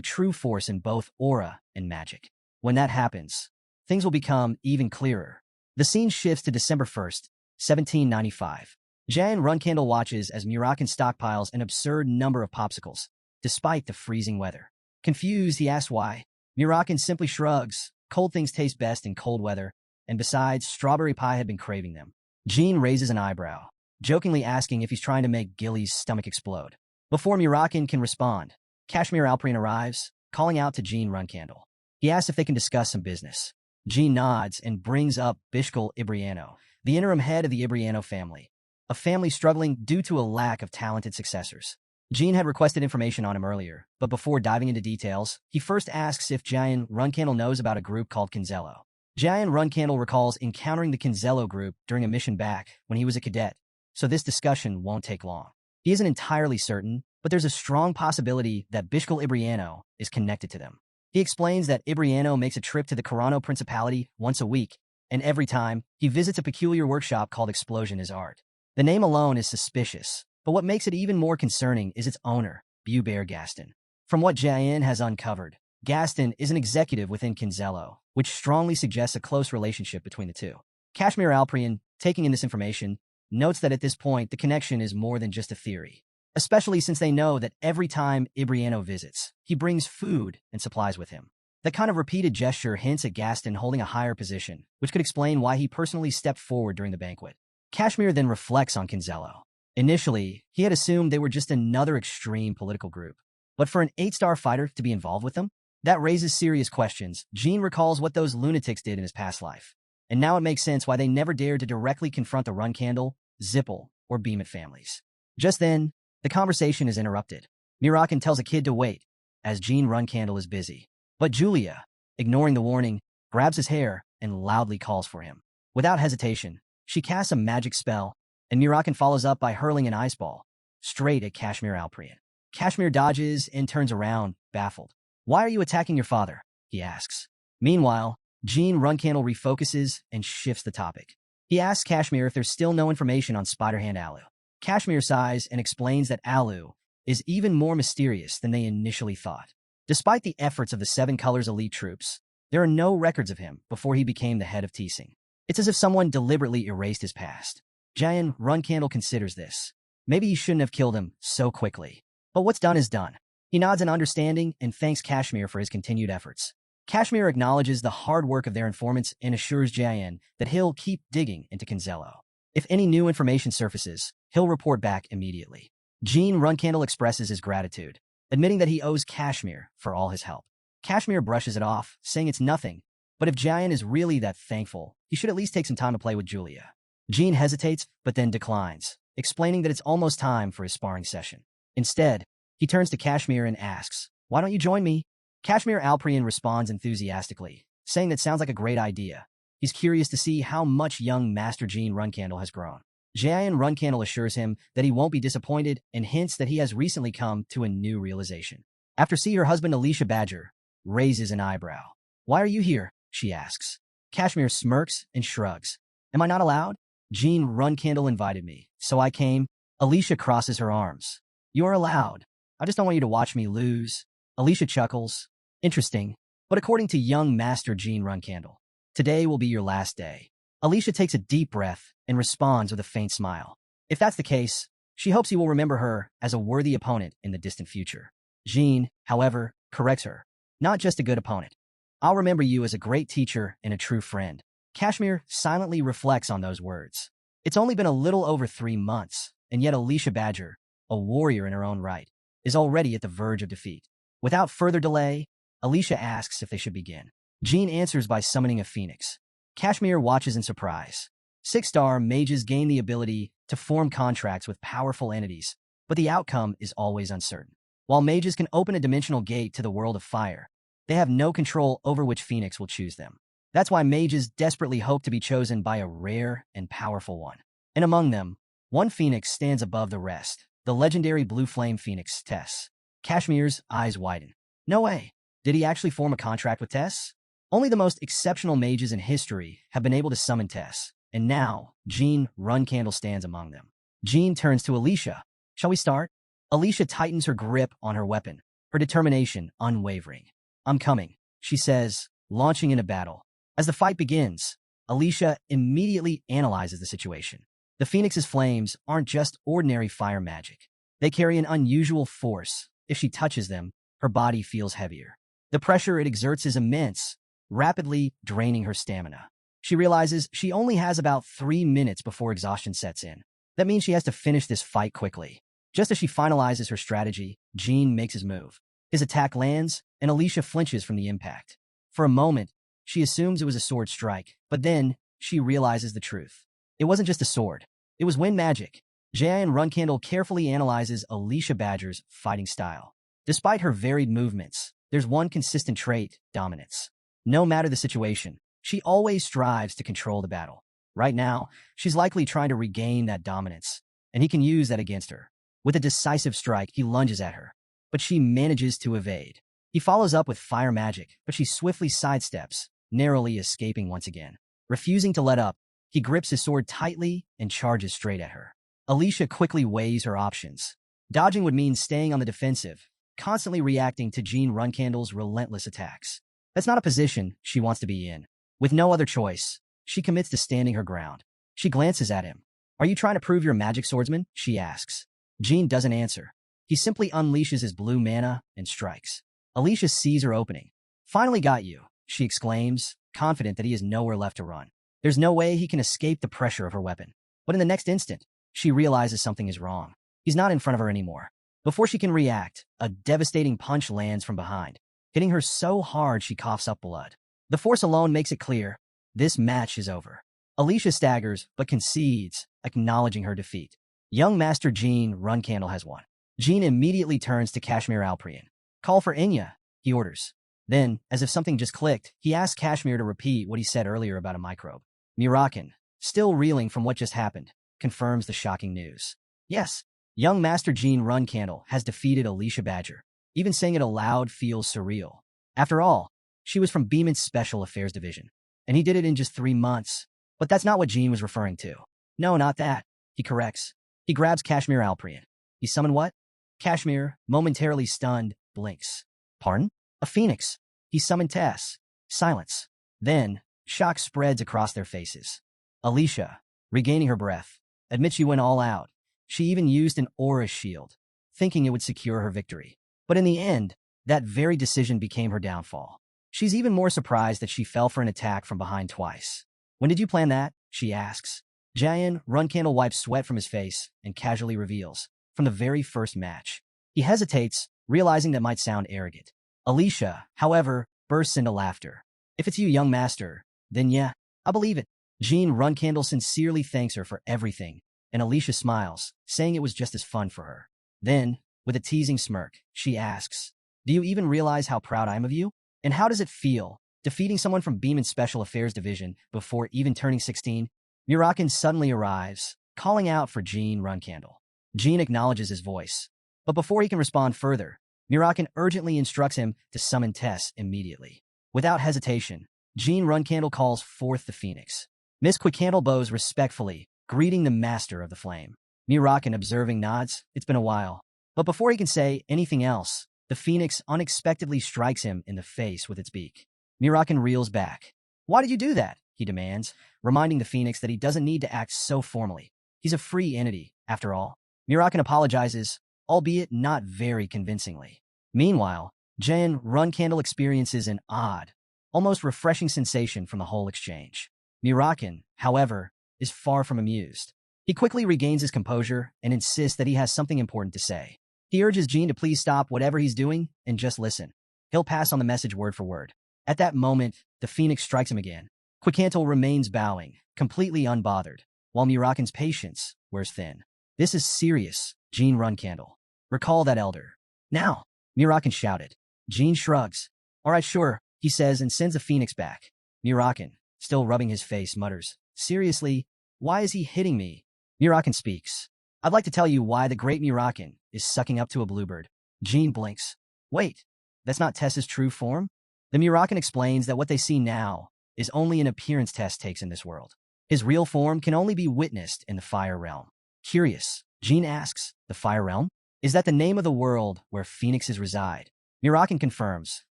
true force in both aura and magic. When that happens, things will become even clearer. The scene shifts to December 1st, 1795. Jayan Runcandle watches as Mirakin stockpiles an absurd number of popsicles, despite the freezing weather. Confused, he asks why. Mirakin simply shrugs. Cold things taste best in cold weather, and besides, strawberry pie had been craving them. Jean raises an eyebrow, jokingly asking if he's trying to make Gilly's stomach explode. Before Mirakin can respond, Kashmir Alpreen arrives, calling out to Jean Runcandle. He asks if they can discuss some business. Jean nods and brings up Bishkul Ibriano, the interim head of the Ibriano family, a family struggling due to a lack of talented successors. Jean had requested information on him earlier, but before diving into details, he first asks if Jayan Runcandle knows about a group called Kinzello. Jayan Runcandle recalls encountering the Kinzello group during a mission back when he was a cadet, so this discussion won't take long. He isn't entirely certain, but there's a strong possibility that Bishkul Ibriano is connected to them. He explains that Ibriano makes a trip to the Carano Principality once a week, and every time, he visits a peculiar workshop called Explosion is Art. The name alone is suspicious, but what makes it even more concerning is its owner, Bubert Gaston. From what Jayan has uncovered, Gaston is an executive within Kinzello, which strongly suggests a close relationship between the two. Kashmir Alpreen, taking in this information, notes that at this point the connection is more than just a theory, especially since they know that every time Ibriano visits, he brings food and supplies with him. That kind of repeated gesture hints at Gaston holding a higher position, which could explain why he personally stepped forward during the banquet. Kashmir then reflects on Kinzello. Initially, he had assumed they were just another extreme political group, but for an 8-star fighter to be involved with them, that raises serious questions. Jean recalls what those lunatics did in his past life, and now it makes sense why they never dared to directly confront the Runcandle, Zipple, or Beemit families. Just then, the conversation is interrupted. Mirakin tells a kid to wait, as Jean Runcandle is busy. But Julia, ignoring the warning, grabs his hair and loudly calls for him. Without hesitation, she casts a magic spell, and Mirakin follows up by hurling an ice ball straight at Kashmir Alpreen. Kashmir dodges and turns around, baffled. "Why are you attacking your father?" he asks. Meanwhile, Jean Runcandle refocuses and shifts the topic. He asks Kashmir if there's still no information on Spider-Hand Alu. Kashmir sighs and explains that Alu is even more mysterious than they initially thought. Despite the efforts of the Seven Colors elite troops, there are no records of him before he became the head of Teesing. It's as if someone deliberately erased his past. Jayan Runcandle considers this. Maybe he shouldn't have killed him so quickly. But what's done is done. He nods in understanding and thanks Kashmir for his continued efforts. Kashmir acknowledges the hard work of their informants and assures Jayan that he'll keep digging into Kinzello. If any new information surfaces, He'll report back immediately. Jean Runcandle expresses his gratitude, admitting that he owes Kashmir for all his help. Kashmir brushes it off, saying it's nothing, but if Jayan is really that thankful, he should at least take some time to play with Julia. Jean hesitates, but then declines, explaining that it's almost time for his sparring session. Instead, he turns to Kashmir and asks, "Why don't you join me?" Kashmir Alprian responds enthusiastically, saying that sounds like a great idea. He's curious to see how much young Master Jean Runcandle has grown. Jayan Runcandle assures him that he won't be disappointed and hints that he has recently come to a new realization. After seeing her husband Alicia Badger raises an eyebrow. "Why are you here?" she asks. Kashmir smirks and shrugs. "Am I not allowed?" "Jean Runcandle invited me, so I came." Alicia crosses her arms. "You're allowed. I just don't want you to watch me lose." Alicia chuckles. "Interesting. But according to young Master Jean Runcandle, today will be your last day." Alicia takes a deep breath and responds with a faint smile. If that's the case, she hopes he will remember her as a worthy opponent in the distant future. Jean, however, corrects her. "Not just a good opponent. I'll remember you as a great teacher and a true friend." Kashmir silently reflects on those words. It's only been a little over 3 months, and yet Alicia Badger, a warrior in her own right, is already at the verge of defeat. Without further delay, Alicia asks if they should begin. Jean answers by summoning a phoenix. Kashmir watches in surprise. 6-star mages gain the ability to form contracts with powerful entities, but the outcome is always uncertain. While mages can open a dimensional gate to the world of fire, they have no control over which phoenix will choose them. That's why mages desperately hope to be chosen by a rare and powerful one. And among them, one phoenix stands above the rest, the legendary Blue Flame Phoenix, Tess. Kashmir's eyes widen. No way. Did he actually form a contract with Tess? Only the most exceptional mages in history have been able to summon Tess, and now Jean Runcandle stands among them. Jean turns to Alicia. "Shall we start?" Alicia tightens her grip on her weapon, her determination unwavering. "I'm coming," she says, launching into battle. As the fight begins, Alicia immediately analyzes the situation. The Phoenix's flames aren't just ordinary fire magic. They carry an unusual force. If she touches them, her body feels heavier. The pressure it exerts is immense, rapidly draining her stamina. She realizes she only has about 3 minutes before exhaustion sets in. That means she has to finish this fight quickly. Just as she finalizes her strategy, Jean makes his move. His attack lands, and Alicia flinches from the impact. For a moment, she assumes it was a sword strike, but then she realizes the truth. It wasn't just a sword. It was wind magic. Jayan Runcandle carefully analyzes Alicia Badger's fighting style. Despite her varied movements, there's one consistent trait: dominance. No matter the situation, she always strives to control the battle. Right now, she's likely trying to regain that dominance, and he can use that against her. With a decisive strike, he lunges at her, but she manages to evade. He follows up with fire magic, but she swiftly sidesteps, narrowly escaping once again. Refusing to let up, he grips his sword tightly and charges straight at her. Alicia quickly weighs her options. Dodging would mean staying on the defensive, constantly reacting to Jean Runcandle's relentless attacks. That's not a position she wants to be in. With no other choice, she commits to standing her ground. She glances at him. "Are you trying to prove you're a magic swordsman?" she asks. Jean doesn't answer. He simply unleashes his blue mana and strikes. Alicia sees her opening. "Finally got you," she exclaims, confident that he has nowhere left to run. There's no way he can escape the pressure of her weapon. But in the next instant, she realizes something is wrong. He's not in front of her anymore. Before she can react, a devastating punch lands from behind, hitting her so hard she coughs up blood. The force alone makes it clear, this match is over. Alicia staggers, but concedes, acknowledging her defeat. Young Master Jean Runcandle has won. Jean immediately turns to Kashmir Alprian. "Call for Inya," he orders. Then, as if something just clicked, he asks Kashmir to repeat what he said earlier about a microbe. Mirakin, still reeling from what just happened, confirms the shocking news. Yes, young Master Jean Runcandle has defeated Alicia Badger. Even saying it aloud feels surreal. After all, she was from Beeman's Special Affairs Division, and he did it in just 3 months. But that's not what Jean was referring to. "No, not that," he corrects. He grabs Kashmir Alprian. "He summoned what?" Kashmir, momentarily stunned, blinks. "Pardon?" "A phoenix. He summoned Tess." Silence. Then, shock spreads across their faces. Alicia, regaining her breath, admits she went all out. She even used an aura shield, thinking it would secure her victory. But in the end, that very decision became her downfall. She's even more surprised that she fell for an attack from behind twice. "When did you plan that?" she asks. Jayan Runcandle wipes sweat from his face and casually reveals, from the very first match. He hesitates, realizing that might sound arrogant. Alicia, however, bursts into laughter. If it's you, young master, then yeah, I believe it. Jean Runcandle sincerely thanks her for everything, and Alicia smiles, saying it was just as fun for her. Then, with a teasing smirk, she asks, do you even realize how proud I am of you? And how does it feel, defeating someone from Beeman's Special Affairs Division before even turning 16? Mirakin suddenly arrives, calling out for Jean Runcandle. Jean acknowledges his voice, but before he can respond further, Mirakin urgently instructs him to summon Tess immediately. Without hesitation, Jean Runcandle calls forth the Phoenix. Miss Quickcandle bows respectfully, greeting the master of the flame. Mirakin, observing, nods. It's been a while. But before he can say anything else, the Phoenix unexpectedly strikes him in the face with its beak. Mirakin reels back. Why did you do that? He demands, reminding the Phoenix that he doesn't need to act so formally. He's a free entity, after all. Mirakin apologizes, albeit not very convincingly. Meanwhile, Jean Runcandle experiences an odd, almost refreshing sensation from the whole exchange. Mirakin, however, is far from amused. He quickly regains his composure and insists that he has something important to say. He urges Jean to please stop whatever he's doing and just listen. He'll pass on the message word for word. At that moment, the Phoenix strikes him again. Quickcandle remains bowing, completely unbothered, while Mirakin's patience wears thin. This is serious, Jean Runcandle. Recall that elder. Now, Mirakin shouted. Jean shrugs. All right, sure, he says and sends the Phoenix back. Mirakin, still rubbing his face, mutters. Seriously, why is he hitting me? Mirakin speaks. I'd like to tell you why the great Mirakin is sucking up to a bluebird. Jean blinks. Wait, that's not Tess's true form? The Mirakin explains that what they see now is only an appearance Tess takes in this world. His real form can only be witnessed in the Fire Realm. Curious, Jean asks, the Fire Realm? Is that the name of the world where phoenixes reside? Mirakin confirms,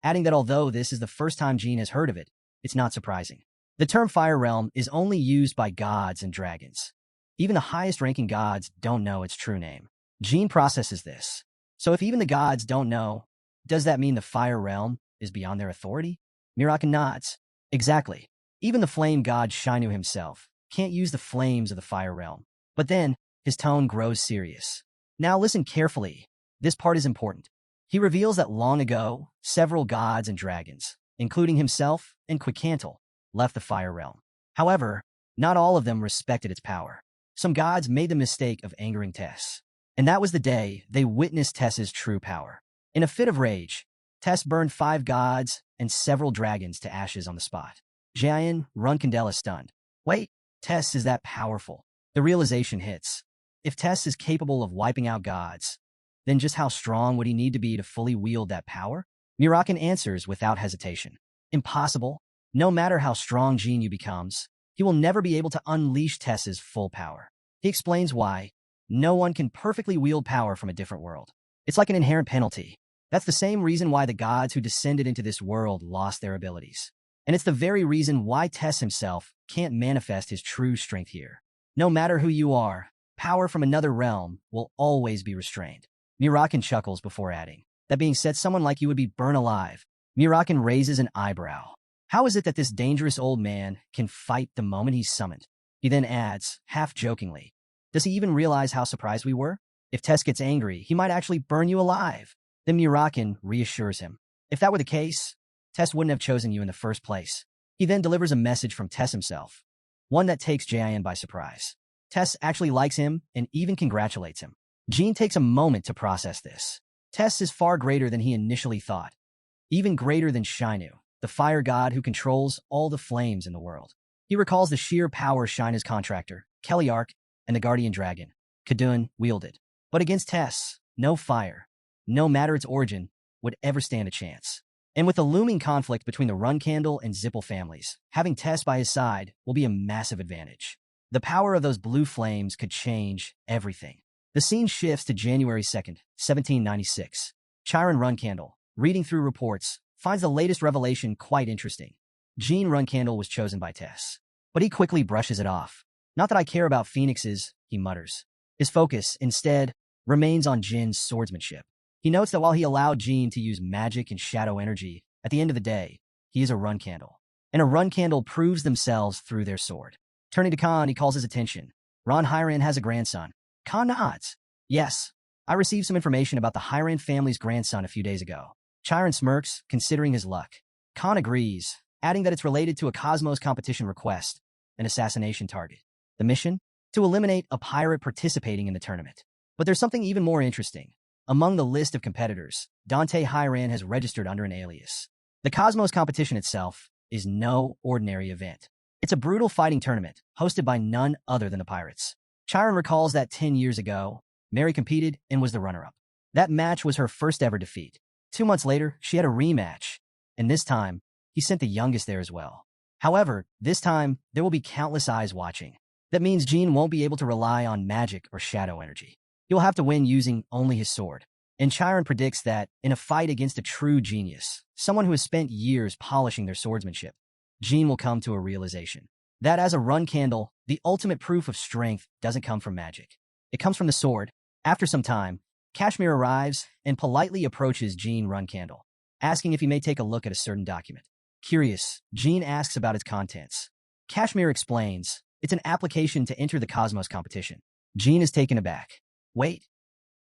adding that although this is the first time Jean has heard of it, it's not surprising. The term Fire Realm is only used by gods and dragons. Even the highest-ranking gods don't know its true name. Jean processes this. So if even the gods don't know, does that mean the Fire Realm is beyond their authority? Mirakin nods. Exactly. Even the flame god Shainu himself can't use the flames of the Fire Realm. But then, his tone grows serious. Now listen carefully. This part is important. He reveals that long ago, several gods and dragons, including himself and Quickcandle, left the Fire Realm. However, not all of them respected its power. Some gods made the mistake of angering Tess. And that was the day they witnessed Tess's true power. In a fit of rage, Tess burned 5 gods and several dragons to ashes on the spot. Jayan Runcandle is stunned. Wait, Tess is that powerful. The realization hits. If Tess is capable of wiping out gods, then just how strong would he need to be to fully wield that power? Mirakin answers without hesitation. Impossible. No matter how strong Jinyu becomes, he will never be able to unleash Tess's full power. He explains why. No one can perfectly wield power from a different world. It's like an inherent penalty. That's the same reason why the gods who descended into this world lost their abilities. And it's the very reason why Tess himself can't manifest his true strength here. No matter who you are, power from another realm will always be restrained. Mirakin chuckles before adding. That being said, someone like you would be burned alive. Mirakin raises an eyebrow. How is it that this dangerous old man can fight the moment he's summoned? He then adds, half-jokingly, does he even realize how surprised we were? If Tess gets angry, he might actually burn you alive. Then Mirakin reassures him. If that were the case, Tess wouldn't have chosen you in the first place. He then delivers a message from Tess himself, one that takes Jayan by surprise. Tess actually likes him and even congratulates him. Jean takes a moment to process this. Tess is far greater than he initially thought, even greater than Shainu, the fire god who controls all the flames in the world. He recalls the sheer power Shainu's contractor, Patriarch, and the guardian dragon, Kadun, wielded. But against Tess, no fire, no matter its origin, would ever stand a chance. And with the looming conflict between the Runcandle and Zipple families, having Tess by his side will be a massive advantage. The power of those blue flames could change everything. The scene shifts to January 2nd, 1796. Chiron Runcandle, reading through reports, finds the latest revelation quite interesting. Jean Runcandle was chosen by Tess, but he quickly brushes it off. Not that I care about phoenixes, he mutters. His focus, instead, remains on Jin's swordsmanship. He notes that while he allowed Jean to use magic and shadow energy, at the end of the day, he is a Runcandle. And a Runcandle proves themselves through their sword. Turning to Khan, he calls his attention. Ron Hyran has a grandson. Khan nods. Yes, I received some information about the Hyran family's grandson a few days ago. Chiron smirks, considering his luck. Khan agrees, adding that it's related to a Cosmos competition request, an assassination target. The mission? To eliminate a pirate participating in the tournament. But there's something even more interesting. Among the list of competitors, Dante Hyran has registered under an alias. The Cosmos competition itself is no ordinary event. It's a brutal fighting tournament, hosted by none other than the pirates. Chiron recalls that 10 years ago, Mary competed and was the runner-up. That match was her first ever defeat. 2 months later, she had a rematch, and this time, he sent the youngest there as well. However, this time, there will be countless eyes watching. That means Jean won't be able to rely on magic or shadow energy. He'll have to win using only his sword. And Chiron predicts that, in a fight against a true genius, someone who has spent years polishing their swordsmanship, Jean will come to a realization that as a Runcandle, the ultimate proof of strength doesn't come from magic. It comes from the sword. After some time, Kashmir arrives and politely approaches Jean Runcandle, asking if he may take a look at a certain document. Curious, Jean asks about its contents. Kashmir explains, it's an application to enter the Cosmos competition. Jean is taken aback. Wait,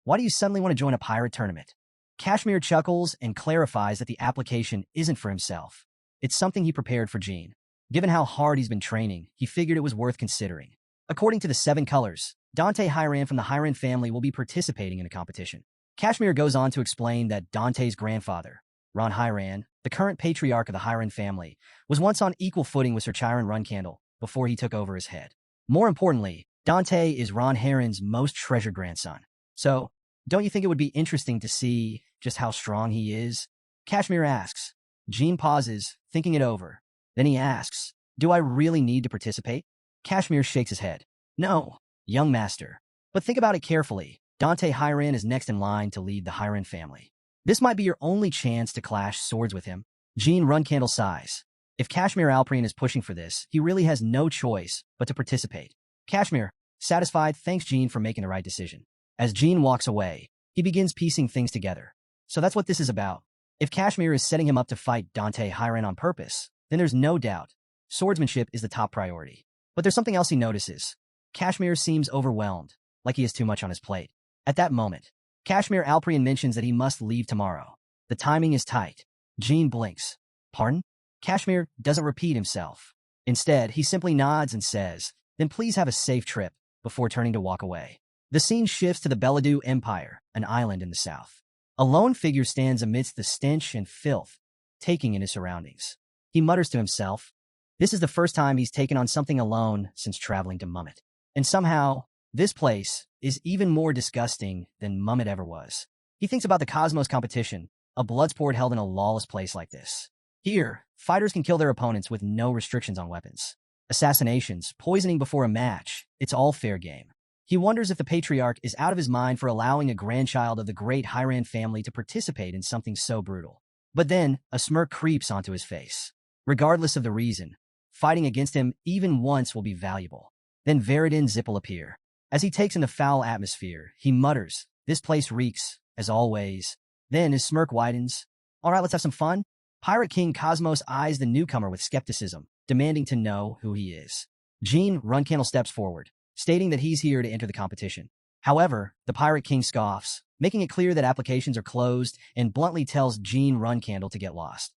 why do you suddenly want to join a pirate tournament? Kashmir chuckles and clarifies that the application isn't for himself. It's something he prepared for Jean. Given how hard he's been training, he figured it was worth considering. According to the 7 colors, Dante Hyran from the Hyran family will be participating in the competition. Kashmir goes on to explain that Dante's grandfather, Ron Hyran, the current patriarch of the Hyran family, was once on equal footing with Sir Chiron Runcandle before he took over his head. More importantly, Dante is Ron Hyran's most treasured grandson. So, don't you think it would be interesting to see just how strong he is? Kashmir asks. Jean pauses, thinking it over. Then he asks, do I really need to participate? Kashmir shakes his head. No, young master. But think about it carefully. Dante Hyran is next in line to lead the Hyran family. This might be your only chance to clash swords with him. Jean Runcandle sighs. If Kashmir Alprian is pushing for this, he really has no choice but to participate. Kashmir, satisfied, thanks Jean for making the right decision. As Jean walks away, he begins piecing things together. So that's what this is about. If Kashmir is setting him up to fight Dante Hyran on purpose, then there's no doubt swordsmanship is the top priority. But there's something else he notices. Kashmir seems overwhelmed, like he has too much on his plate. At that moment, Kashmir Alprian mentions that he must leave tomorrow. The timing is tight. Jean blinks. Pardon? Kashmir doesn't repeat himself. Instead, he simply nods and says, then please have a safe trip, before turning to walk away. The scene shifts to the Beladu Empire, an island in the south. A lone figure stands amidst the stench and filth, taking in his surroundings. He mutters to himself, this is the first time he's taken on something alone since traveling to Mummet. And somehow, this place is even more disgusting than Mummet ever was. He thinks about the Cosmos competition, a bloodsport held in a lawless place like this. Here, fighters can kill their opponents with no restrictions on weapons. Assassinations, poisoning before a match, it's all fair game. He wonders if the patriarch is out of his mind for allowing a grandchild of the great Hyran family to participate in something so brutal. But then, a smirk creeps onto his face. Regardless of the reason, fighting against him even once will be valuable. Then Veridin Zipple appear. As he takes in the foul atmosphere, he mutters, this place reeks, as always. Then his smirk widens. All right, let's have some fun. Pirate King Cosmos eyes the newcomer with skepticism, demanding to know who he is. Jean Runcandle steps forward, stating that he's here to enter the competition. However, the Pirate King scoffs, making it clear that applications are closed and bluntly tells Jean Runcandle to get lost,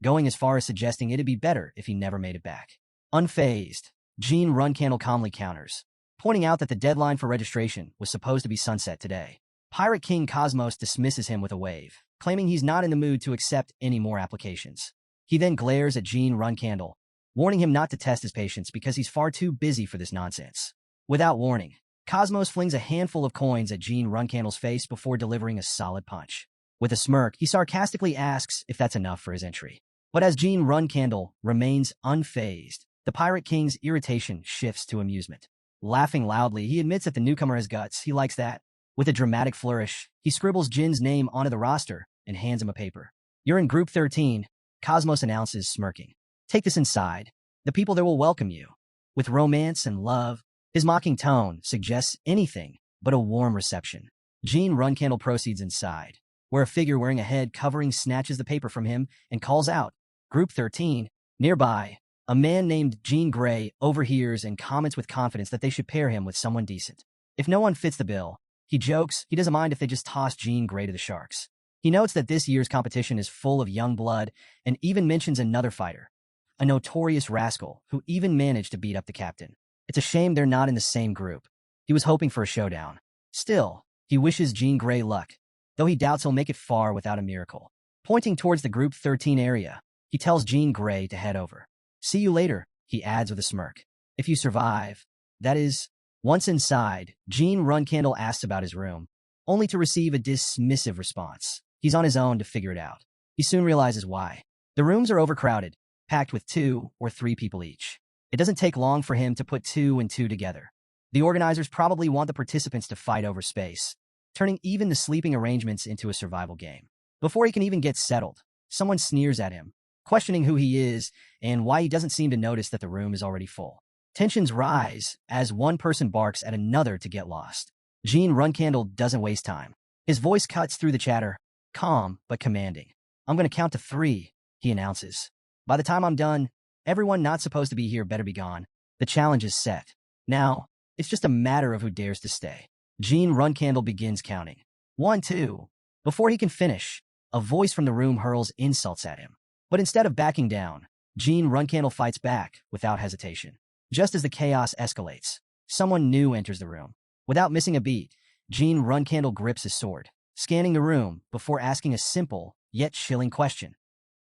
going as far as suggesting it'd be better if he never made it back. Unfazed, Jean Runcandle calmly counters, pointing out that the deadline for registration was supposed to be sunset today. Pirate King Cosmos dismisses him with a wave, claiming he's not in the mood to accept any more applications. He then glares at Jean Runcandle, warning him not to test his patience because he's far too busy for this nonsense. Without warning, Cosmos flings a handful of coins at Jean Runcandle's face before delivering a solid punch. With a smirk, he sarcastically asks if that's enough for his entry. But as Jean Runcandle remains unfazed, the Pirate King's irritation shifts to amusement. Laughing loudly, he admits that the newcomer has guts. He likes that. With a dramatic flourish, he scribbles Jin's name onto the roster and hands him a paper. You're in Group 13, Cosmos announces, smirking. Take this inside. The people there will welcome you. With romance and love, his mocking tone suggests anything but a warm reception. Jean Runcandle proceeds inside, where a figure wearing a head covering snatches the paper from him and calls out, Group 13. Nearby, A man named Jean Grey overhears and comments with confidence that they should pair him with someone decent. If no one fits the bill, he jokes he doesn't mind if they just toss Jean Grey to the Sharks. He notes that this year's competition is full of young blood and even mentions another fighter, a notorious rascal who even managed to beat up the captain. It's a shame they're not in the same group. He was hoping for a showdown. Still, he wishes Jean Grey luck, though he doubts he'll make it far without a miracle. Pointing towards the Group 13 area, he tells Jean Grey to head over. See you later, he adds with a smirk. If you survive, that is. Once inside, Jean Runcandle asks about his room, only to receive a dismissive response. He's on his own to figure it out. He soon realizes why. The rooms are overcrowded, packed with 2 or 3 people each. It doesn't take long for him to put 2 and 2 together. The organizers probably want the participants to fight over space, turning even the sleeping arrangements into a survival game. Before he can even get settled, someone sneers at him, questioning who he is and why he doesn't seem to notice that the room is already full. Tensions rise as one person barks at another to get lost. Jean Runcandle doesn't waste time. His voice cuts through the chatter, calm but commanding. I'm going to count to 3, he announces. By the time I'm done, everyone not supposed to be here better be gone. The challenge is set. Now, it's just a matter of who dares to stay. Jean Runcandle begins counting. 1, 2. Before he can finish, a voice from the room hurls insults at him. But instead of backing down, Jean Runcandle fights back without hesitation. Just as the chaos escalates, someone new enters the room. Without missing a beat, Jean Runcandle grips his sword, scanning the room before asking a simple, yet chilling question.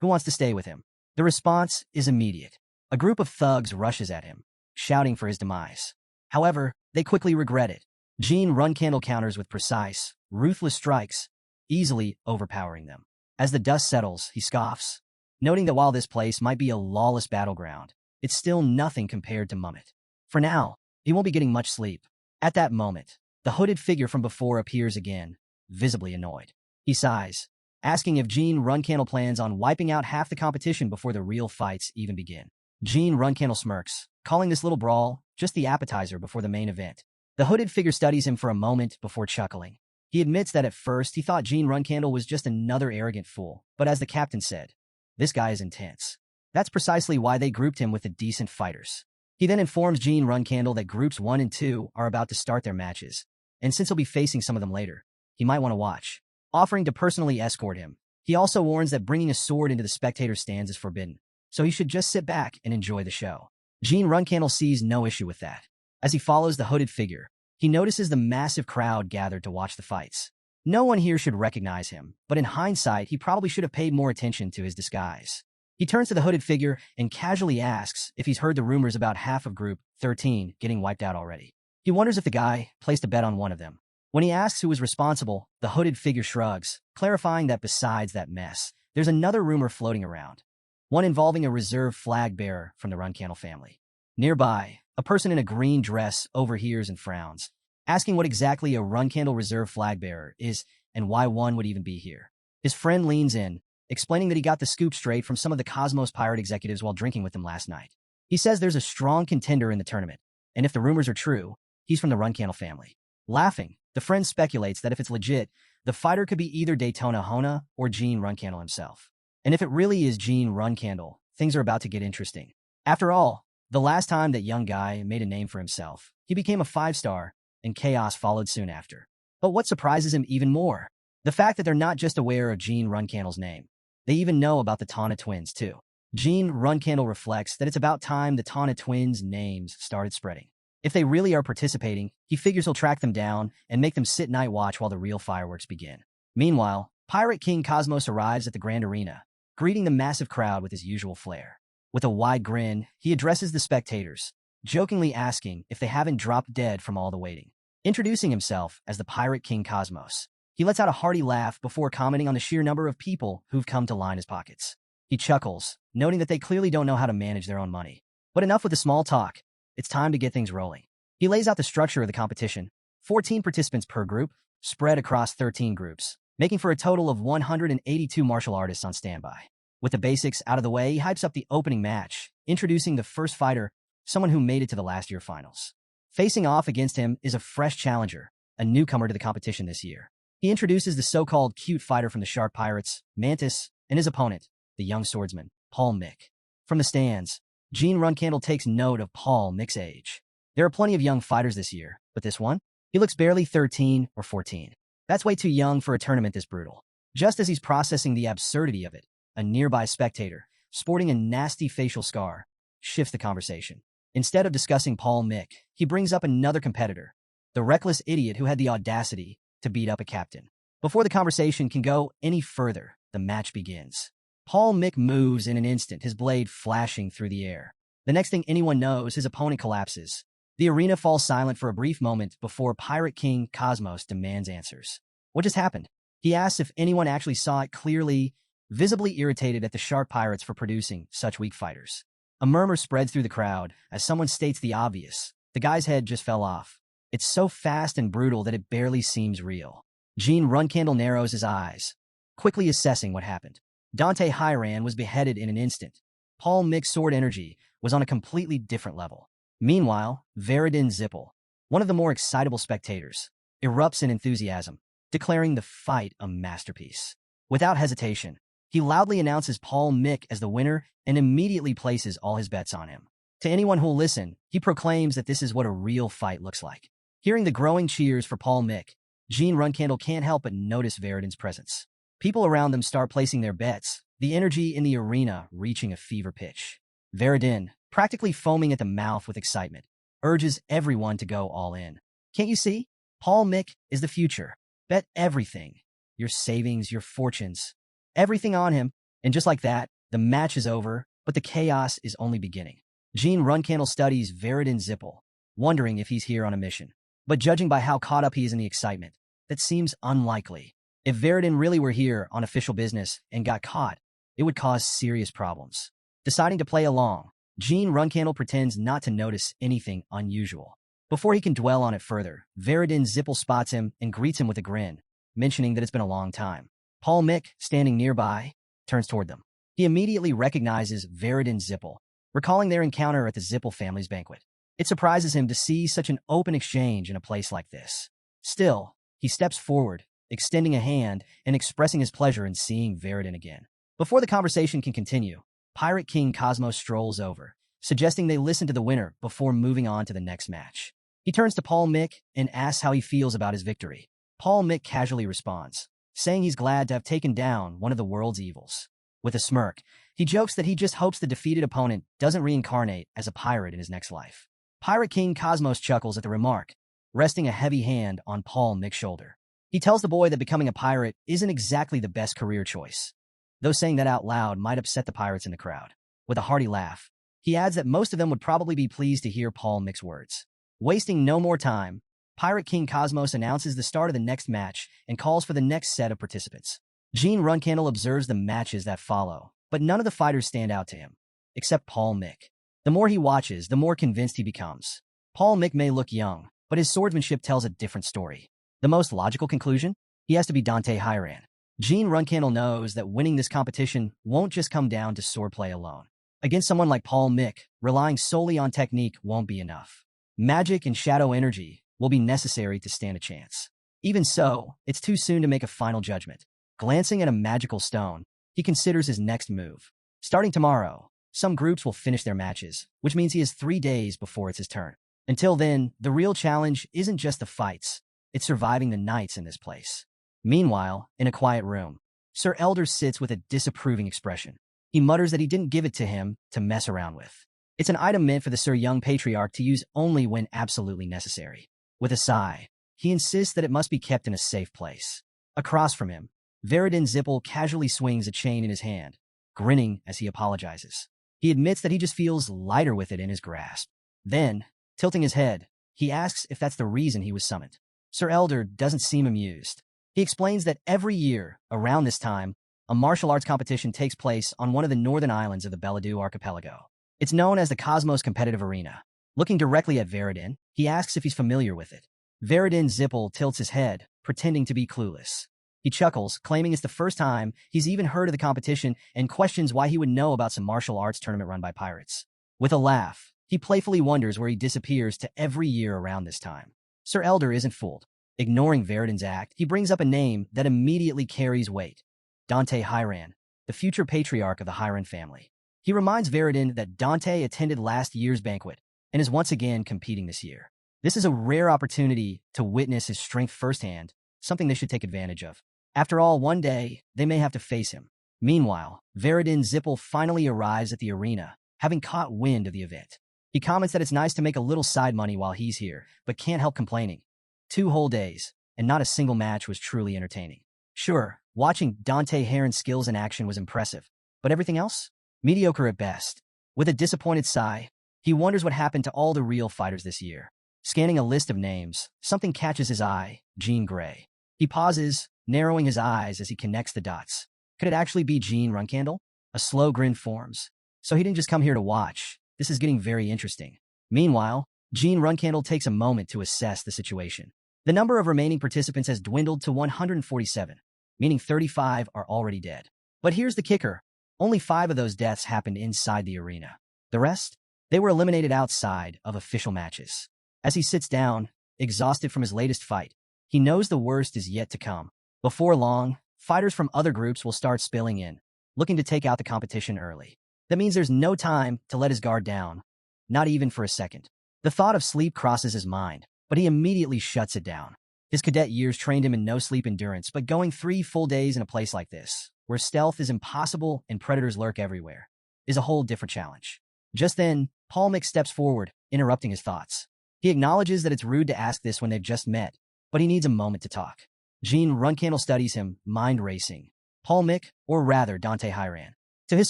Who wants to stay with him? The response is immediate. A group of thugs rushes at him, shouting for his demise. However, they quickly regret it. Jean Runcandle counters with precise, ruthless strikes, easily overpowering them. As the dust settles, he scoffs, noting that while this place might be a lawless battleground, it's still nothing compared to Mummet. For now, he won't be getting much sleep. At that moment, the hooded figure from before appears again, visibly annoyed. He sighs, asking if Jean Runcandle plans on wiping out half the competition before the real fights even begin. Jean Runcandle smirks, calling this little brawl just the appetizer before the main event. The hooded figure studies him for a moment before chuckling. He admits that at first he thought Jean Runcandle was just another arrogant fool, but as the captain said, this guy is intense. That's precisely why they grouped him with the decent fighters. He then informs Jean Runcandle that Groups 1 and 2 are about to start their matches, and since he'll be facing some of them later, he might want to watch, offering to personally escort him. He also warns that bringing a sword into the spectator stands is forbidden, so he should just sit back and enjoy the show. Jean Runcandle sees no issue with that. As he follows the hooded figure, he notices the massive crowd gathered to watch the fights. No one here should recognize him, but in hindsight, he probably should have paid more attention to his disguise. He turns to the hooded figure and casually asks if he's heard the rumors about half of Group 13 getting wiped out already. He wonders if the guy placed a bet on one of them. When he asks who was responsible, the hooded figure shrugs, clarifying that besides that mess, there's another rumor floating around, one involving a reserve flag bearer from the Runcandle family. Nearby, a person in a green dress overhears and frowns, asking what exactly a Runcandle reserve flag bearer is and why one would even be here. His friend leans in, explaining that he got the scoop straight from some of the Cosmos pirate executives while drinking with them last night. He says there's a strong contender in the tournament, and if the rumors are true, he's from the Runcandle family. Laughing, the friend speculates that if it's legit, the fighter could be either Daytona Hona or Jean Runcandle himself. And if it really is Jean Runcandle, things are about to get interesting. After all, the last time that young guy made a name for himself, he became a 5-star, and chaos followed soon after. But what surprises him even more? The fact that they're not just aware of Jean Runcandle's name. They even know about the Tana twins, too. Jean Runcandle reflects that it's about time the Tana twins' names started spreading. If they really are participating, he figures he'll track them down and make them sit night watch while the real fireworks begin. Meanwhile, Pirate King Cosmos arrives at the Grand Arena, greeting the massive crowd with his usual flair. With a wide grin, he addresses the spectators, jokingly asking if they haven't dropped dead from all the waiting. Introducing himself as the Pirate King Cosmos, he lets out a hearty laugh before commenting on the sheer number of people who've come to line his pockets. He chuckles, noting that they clearly don't know how to manage their own money. But enough with the small talk. It's time to get things rolling. He lays out the structure of the competition. 14 participants per group, spread across 13 groups, making for a total of 182 martial artists on standby. With the basics out of the way, he hypes up the opening match, introducing the first fighter, someone who made it to the last year finals. Facing off against him is a fresh challenger, a newcomer to the competition this year. He introduces the so-called cute fighter from the Shark Pirates, Mantis, and his opponent, the young swordsman, Paul Mick. From the stands, Gene Runcandle takes note of Paul Mick's age. There are plenty of young fighters this year, but this one? He looks barely 13 or 14. That's way too young for a tournament this brutal. Just as he's processing the absurdity of it, a nearby spectator, sporting a nasty facial scar, shifts the conversation. Instead of discussing Paul Mick, he brings up another competitor, the reckless idiot who had the audacity to beat up a captain. Before the conversation can go any further, the match begins. Paul Mick moves in an instant, his blade flashing through the air. The next thing anyone knows, his opponent collapses. The arena falls silent for a brief moment before Pirate King Cosmos demands answers. What just happened? He asks if anyone actually saw it, clearly, visibly irritated at the Shark Pirates for producing such weak fighters. A murmur spreads through the crowd as someone states the obvious. The guy's head just fell off. It's so fast and brutal that it barely seems real. Gene Runcandle narrows his eyes, quickly assessing what happened. Dante Hyran was beheaded in an instant. Paul Mick's sword energy was on a completely different level. Meanwhile, Veridin Zipple, one of the more excitable spectators, erupts in enthusiasm, declaring the fight a masterpiece. Without hesitation, he loudly announces Paul Mick as the winner and immediately places all his bets on him. To anyone who'll listen, he proclaims that this is what a real fight looks like. Hearing the growing cheers for Paul Mick, Gene Runcandle can't help but notice Veridin's presence. People around them start placing their bets, the energy in the arena reaching a fever pitch. Veridin, practically foaming at the mouth with excitement, urges everyone to go all in. Can't you see? Paul Mick is the future. Bet everything. Your savings, your fortunes, everything on him. And just like that, the match is over, but the chaos is only beginning. Gene Runcandle studies Veridin Zipple, wondering if he's here on a mission. But judging by how caught up he is in the excitement, that seems unlikely. If Veridin really were here on official business and got caught, it would cause serious problems. Deciding to play along, Gene Runcandle pretends not to notice anything unusual. Before he can dwell on it further, Veridin Zipple spots him and greets him with a grin, mentioning that it's been a long time. Paul Mick, standing nearby, turns toward them. He immediately recognizes Veridin Zipple, recalling their encounter at the Zipple family's banquet. It surprises him to see such an open exchange in a place like this. Still, he steps forward, extending a hand and expressing his pleasure in seeing Veridin again. Before the conversation can continue, Pirate King Cosmos strolls over, suggesting they listen to the winner before moving on to the next match. He turns to Paul Mick and asks how he feels about his victory. Paul Mick casually responds, saying he's glad to have taken down one of the world's evils. With a smirk, he jokes that he just hopes the defeated opponent doesn't reincarnate as a pirate in his next life. Pirate King Cosmos chuckles at the remark, resting a heavy hand on Paul Mick's shoulder. He tells the boy that becoming a pirate isn't exactly the best career choice, though saying that out loud might upset the pirates in the crowd. With a hearty laugh, he adds that most of them would probably be pleased to hear Paul Mick's words. Wasting no more time, Pirate King Cosmos announces the start of the next match and calls for the next set of participants. Gene Runcandle observes the matches that follow, but none of the fighters stand out to him, except Paul Mick. The more he watches, the more convinced he becomes. Paul Mick may look young, but his swordsmanship tells a different story. The most logical conclusion? He has to be Dante Hyran. Gene Runcandle knows that winning this competition won't just come down to swordplay alone. Against someone like Paul Mick, relying solely on technique won't be enough. Magic and shadow energy will be necessary to stand a chance. Even so, it's too soon to make a final judgment. Glancing at a magical stone, he considers his next move. Starting tomorrow, some groups will finish their matches, which means he has 3 days before it's his turn. Until then, the real challenge isn't just the fights, it's surviving the nights in this place. Meanwhile, in a quiet room, Sir Elder sits with a disapproving expression. He mutters that he didn't give it to him to mess around with. It's an item meant for the Sir Young Patriarch to use only when absolutely necessary. With a sigh, he insists that it must be kept in a safe place. Across from him, Veridin Zipple casually swings a chain in his hand, grinning as he apologizes. He admits that he just feels lighter with it in his grasp. Then, tilting his head, he asks if that's the reason he was summoned. Sir Elder doesn't seem amused. He explains that every year, around this time, a martial arts competition takes place on one of the northern islands of the Belladou archipelago. It's known as the Cosmos Competitive Arena. Looking directly at Veridin, he asks if he's familiar with it. Veridin Zipple tilts his head, pretending to be clueless. He chuckles, claiming it's the first time he's even heard of the competition and questions why he would know about some martial arts tournament run by pirates. With a laugh, he playfully wonders where he disappears to every year around this time. Sir Elder isn't fooled. Ignoring Veridin's act, he brings up a name that immediately carries weight. Dante Hyran, the future patriarch of the Hyran family. He reminds Veridin that Dante attended last year's banquet and is once again competing this year. This is a rare opportunity to witness his strength firsthand, something they should take advantage of. After all, one day, they may have to face him. Meanwhile, Veridin Zipple finally arrives at the arena, having caught wind of the event. He comments that it's nice to make a little side money while he's here, but can't help complaining. 2 whole days, and not a single match was truly entertaining. Sure, watching Dante Heron's skills in action was impressive, but everything else? Mediocre at best. With a disappointed sigh, he wonders what happened to all the real fighters this year. Scanning a list of names, something catches his eye: Jean Grey. He pauses, narrowing his eyes as he connects the dots. Could it actually be Jean Runcandle? A slow grin forms. So he didn't just come here to watch. This is getting very interesting. Meanwhile, Jean Runcandle takes a moment to assess the situation. The number of remaining participants has dwindled to 147, meaning 35 are already dead. But here's the kicker. Only 5 of those deaths happened inside the arena. The rest? They were eliminated outside of official matches. As he sits down, exhausted from his latest fight, he knows the worst is yet to come. Before long, fighters from other groups will start spilling in, looking to take out the competition early. That means there's no time to let his guard down, not even for a second. The thought of sleep crosses his mind, but he immediately shuts it down. His cadet years trained him in no-sleep endurance, but going 3 full days in a place like this, where stealth is impossible and predators lurk everywhere, is a whole different challenge. Just then, Paul Mick steps forward, interrupting his thoughts. He acknowledges that it's rude to ask this when they've just met, but he needs a moment to talk. Jean Runcandle studies him, mind racing. Paul Mick, or rather Dante Hiran. To his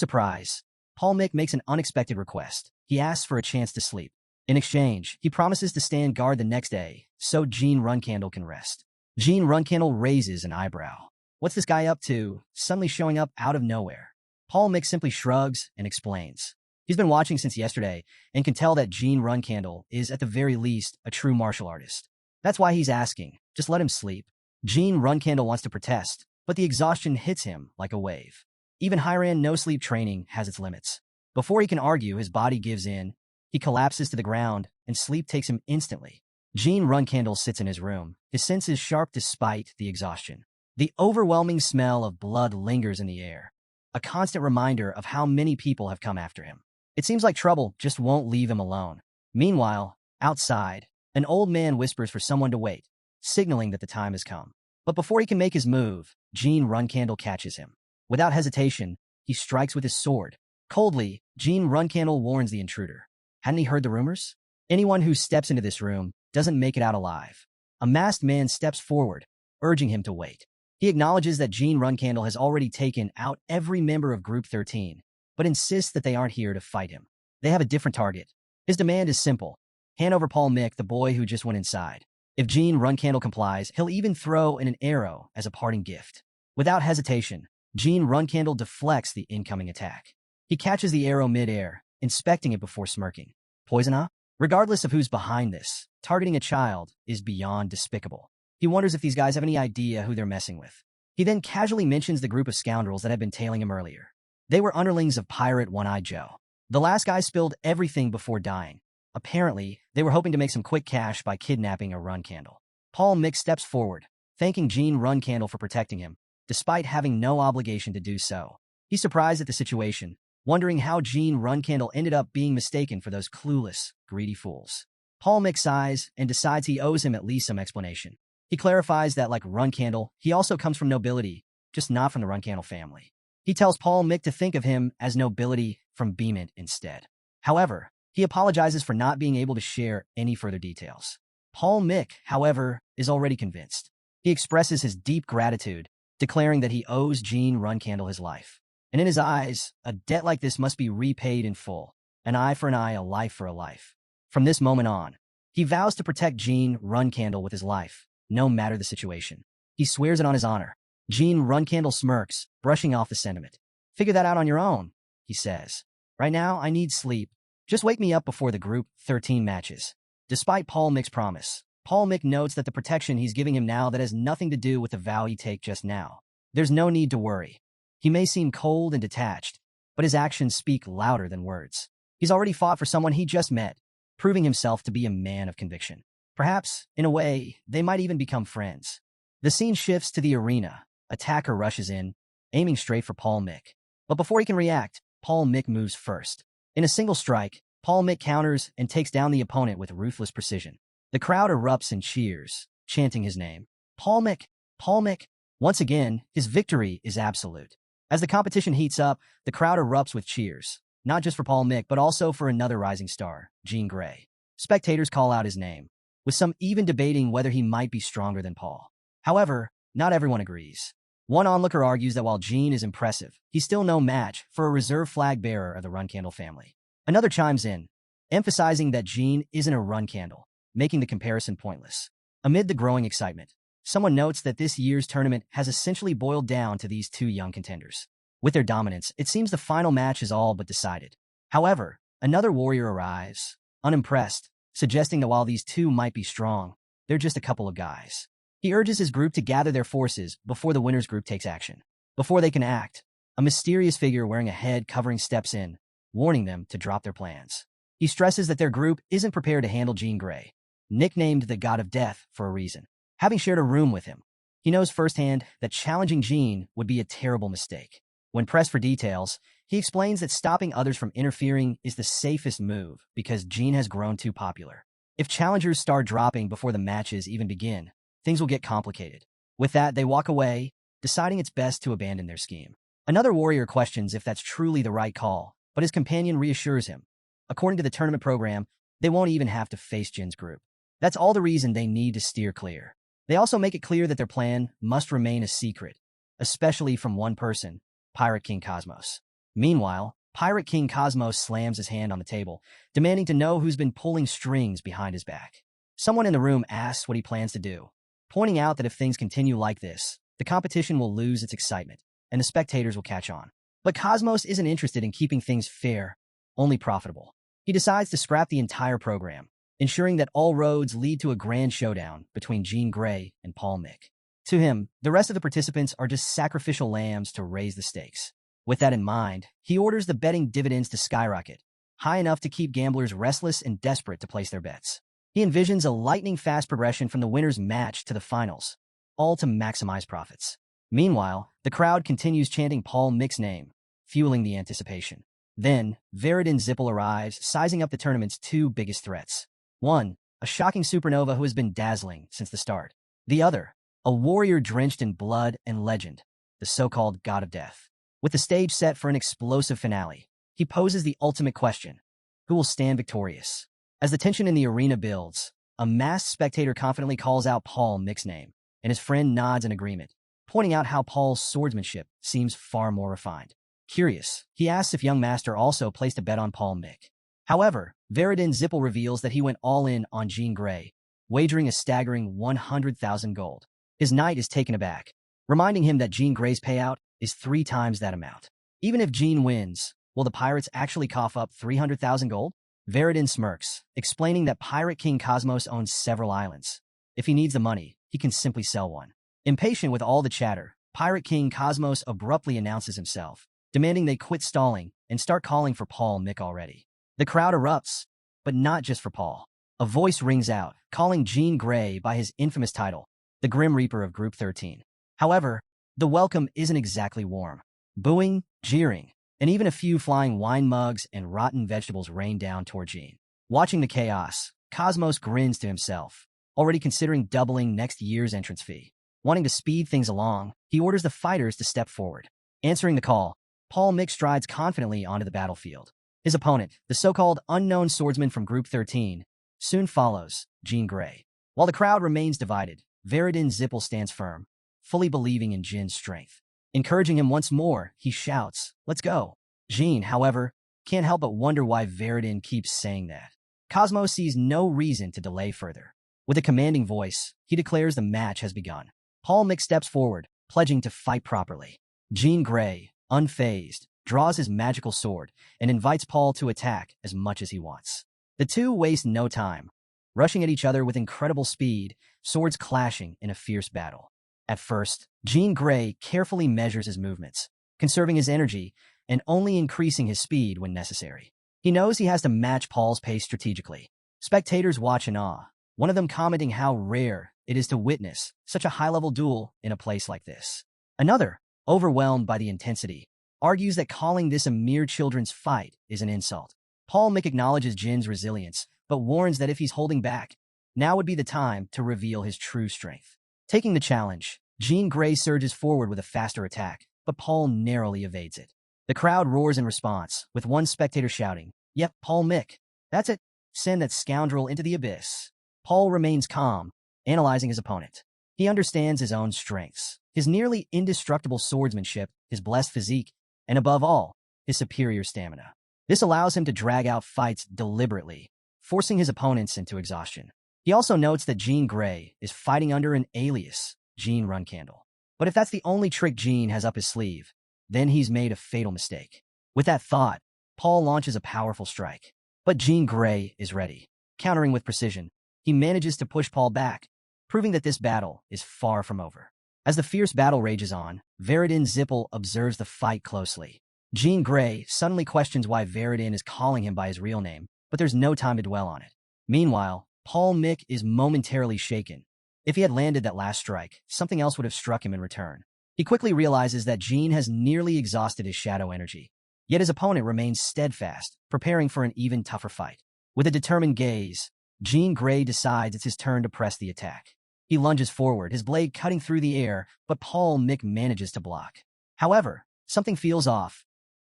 surprise, Paul Mick makes an unexpected request. He asks for a chance to sleep. In exchange, he promises to stand guard the next day, so Jean Runcandle can rest. Jean Runcandle raises an eyebrow. What's this guy up to, suddenly showing up out of nowhere? Paul Mick simply shrugs and explains. He's been watching since yesterday and can tell that Jean Runcandle is, at the very least, a true martial artist. That's why he's asking. Just let him sleep. Jean Runcandle wants to protest, but the exhaustion hits him like a wave. Even Hiran no-sleep training has its limits. Before he can argue, his body gives in. He collapses to the ground, and sleep takes him instantly. Jean Runcandle sits in his room, his senses sharp despite the exhaustion. The overwhelming smell of blood lingers in the air, a constant reminder of how many people have come after him. It seems like trouble just won't leave him alone. Meanwhile, outside, an old man whispers for someone to wait, signaling that the time has come. But before he can make his move, Jean Runcandle catches him. Without hesitation, he strikes with his sword. Coldly, Jean Runcandle warns the intruder. Hadn't he heard the rumors? Anyone who steps into this room doesn't make it out alive. A masked man steps forward, urging him to wait. He acknowledges that Jean Runcandle has already taken out every member of Group 13, but insists that they aren't here to fight him. They have a different target. His demand is simple. Hand over Paul Mick, the boy who just went inside. If Jean Runcandle complies, he'll even throw in an arrow as a parting gift. Without hesitation, Jean Runcandle deflects the incoming attack. He catches the arrow mid-air, inspecting it before smirking. Poison? Regardless of who's behind this, targeting a child is beyond despicable. He wonders if these guys have any idea who they're messing with. He then casually mentions the group of scoundrels that had been tailing him earlier. They were underlings of Pirate One-Eyed Joe. The last guy spilled everything before dying. Apparently, they were hoping to make some quick cash by kidnapping a Runcandle. Paul Mick steps forward, thanking Jean Runcandle for protecting him, despite having no obligation to do so. He's surprised at the situation, wondering how Jean Runcandle ended up being mistaken for those clueless, greedy fools. Paul Mick sighs and decides he owes him at least some explanation. He clarifies that, like Runcandle, he also comes from nobility, just not from the Runcandle family. He tells Paul Mick to think of him as nobility from Beemont instead. However, he apologizes for not being able to share any further details. Paul Mick, however, is already convinced. He expresses his deep gratitude, declaring that he owes Jean Runcandle his life. And in his eyes, a debt like this must be repaid in full. An eye for an eye, a life for a life. From this moment on, he vows to protect Jean Runcandle with his life, no matter the situation. He swears it on his honor. Jean Runcandle smirks, brushing off the sentiment. Figure that out on your own, he says. Right now, I need sleep. Just wake me up before the Group 13 matches. Despite Paul Mick's promise, Paul Mick notes that the protection he's giving him now that has nothing to do with the vow he take just now. There's no need to worry. He may seem cold and detached, but his actions speak louder than words. He's already fought for someone he just met, proving himself to be a man of conviction. Perhaps, in a way, they might even become friends. The scene shifts to the arena. Attacker rushes in, aiming straight for Paul Mick. But before he can react, Paul Mick moves first. In a single strike, Paul Mick counters and takes down the opponent with ruthless precision. The crowd erupts in cheers, chanting his name. Paul Mick, Paul Mick. Once again, his victory is absolute. As the competition heats up, the crowd erupts with cheers, not just for Paul Mick, but also for another rising star, Jean Grey. Spectators call out his name, with some even debating whether he might be stronger than Paul. However, not everyone agrees. One onlooker argues that while Jean is impressive, he's still no match for a reserve flag bearer of the Runcandle family. Another chimes in, emphasizing that Jean isn't a Runcandle, making the comparison pointless. Amid the growing excitement, someone notes that this year's tournament has essentially boiled down to these two young contenders. With their dominance, it seems the final match is all but decided. However, another warrior arrives, unimpressed, suggesting that while these two might be strong, they're just a couple of guys. He urges his group to gather their forces before the winner's group takes action. Before they can act, a mysterious figure wearing a head covering steps in, warning them to drop their plans. He stresses that their group isn't prepared to handle Jean Grey, nicknamed the God of Death for a reason. Having shared a room with him, he knows firsthand that challenging Jean would be a terrible mistake. When pressed for details, he explains that stopping others from interfering is the safest move because Jean has grown too popular. If challengers start dropping before the matches even begin, things will get complicated. With that, they walk away, deciding it's best to abandon their scheme. Another warrior questions if that's truly the right call, but his companion reassures him. According to the tournament program, they won't even have to face Jin's group. That's all the reason they need to steer clear. They also make it clear that their plan must remain a secret, especially from one person, Pirate King Cosmos. Meanwhile, Pirate King Cosmos slams his hand on the table, demanding to know who's been pulling strings behind his back. Someone in the room asks what he plans to do, pointing out that if things continue like this, the competition will lose its excitement, and the spectators will catch on. But Cosmos isn't interested in keeping things fair, only profitable. He decides to scrap the entire program, ensuring that all roads lead to a grand showdown between Jean Grey and Paul Mick. To him, the rest of the participants are just sacrificial lambs to raise the stakes. With that in mind, he orders the betting dividends to skyrocket, high enough to keep gamblers restless and desperate to place their bets. He envisions a lightning-fast progression from the winner's match to the finals, all to maximize profits. Meanwhile, the crowd continues chanting Paul Mick's name, fueling the anticipation. Then, Veridin Zipple arrives, sizing up the tournament's two biggest threats. One, a shocking supernova who has been dazzling since the start. The other, a warrior drenched in blood and legend, the so-called God of Death. With the stage set for an explosive finale, he poses the ultimate question: who will stand victorious? As the tension in the arena builds, a masked spectator confidently calls out Paul Mick's name, and his friend nods in agreement, pointing out how Paul's swordsmanship seems far more refined. Curious, he asks if young Master also placed a bet on Paul Mick. However, Veridin Zipple reveals that he went all in on Jean Grey, wagering a staggering 100,000 gold. His knight is taken aback, reminding him that Jean Grey's payout is 3 times that amount. Even if Jean wins, will the pirates actually cough up 300,000 gold? Veridin smirks, explaining that Pirate King Cosmos owns several islands. If he needs the money, he can simply sell one. Impatient with all the chatter, Pirate King Cosmos abruptly announces himself, demanding they quit stalling and start calling for Paul Mick already. The crowd erupts, but not just for Paul. A voice rings out, calling Jean Grey by his infamous title, the Grim Reaper of Group 13. However, the welcome isn't exactly warm. Booing, jeering, and even a few flying wine mugs and rotten vegetables rain down toward Jean. Watching the chaos, Cosmos grins to himself, already considering doubling next year's entrance fee. Wanting to speed things along, he orders the fighters to step forward. Answering the call, Paul Mick strides confidently onto the battlefield. His opponent, the so-called unknown swordsman from Group 13, soon follows, Jean Grey. While the crowd remains divided, Veridin Zipple stands firm, fully believing in Jin's strength. Encouraging him once more, he shouts, "Let's go." Jean, however, can't help but wonder why Veridin keeps saying that. Cosmos sees no reason to delay further. With a commanding voice, he declares the match has begun. Paul Mick steps forward, pledging to fight properly. Jean Grey, unfazed, draws his magical sword and invites Paul to attack as much as he wants. The two waste no time, rushing at each other with incredible speed, swords clashing in a fierce battle. At first, Jean Grey carefully measures his movements, conserving his energy and only increasing his speed when necessary. He knows he has to match Paul's pace strategically. Spectators watch in awe, one of them commenting how rare it is to witness such a high-level duel in a place like this. Another, overwhelmed by the intensity, argues that calling this a mere children's fight is an insult. Paul Mick acknowledges Jin's resilience, but warns that if he's holding back, now would be the time to reveal his true strength. Taking the challenge, Jean Grey surges forward with a faster attack, but Paul narrowly evades it. The crowd roars in response, with one spectator shouting, "Yep, Paul Mick. That's it. Send that scoundrel into the abyss." Paul remains calm, analyzing his opponent. He understands his own strengths, his nearly indestructible swordsmanship, his blessed physique, and above all, his superior stamina. This allows him to drag out fights deliberately, forcing his opponents into exhaustion. He also notes that Jean Grey is fighting under an alias, Jean Runcandle. But if that's the only trick Jean has up his sleeve, then he's made a fatal mistake. With that thought, Paul launches a powerful strike. But Jean Grey is ready. Countering with precision, he manages to push Paul back, proving that this battle is far from over. As the fierce battle rages on, Veridin Zipple observes the fight closely. Jean Grey suddenly questions why Veridin is calling him by his real name, but there's no time to dwell on it. Meanwhile, Paul Mick is momentarily shaken. If he had landed that last strike, something else would have struck him in return. He quickly realizes that Jean has nearly exhausted his shadow energy. Yet his opponent remains steadfast, preparing for an even tougher fight. With a determined gaze, Jean Grey decides it's his turn to press the attack. He lunges forward, his blade cutting through the air, but Paul Mick manages to block. However, something feels off.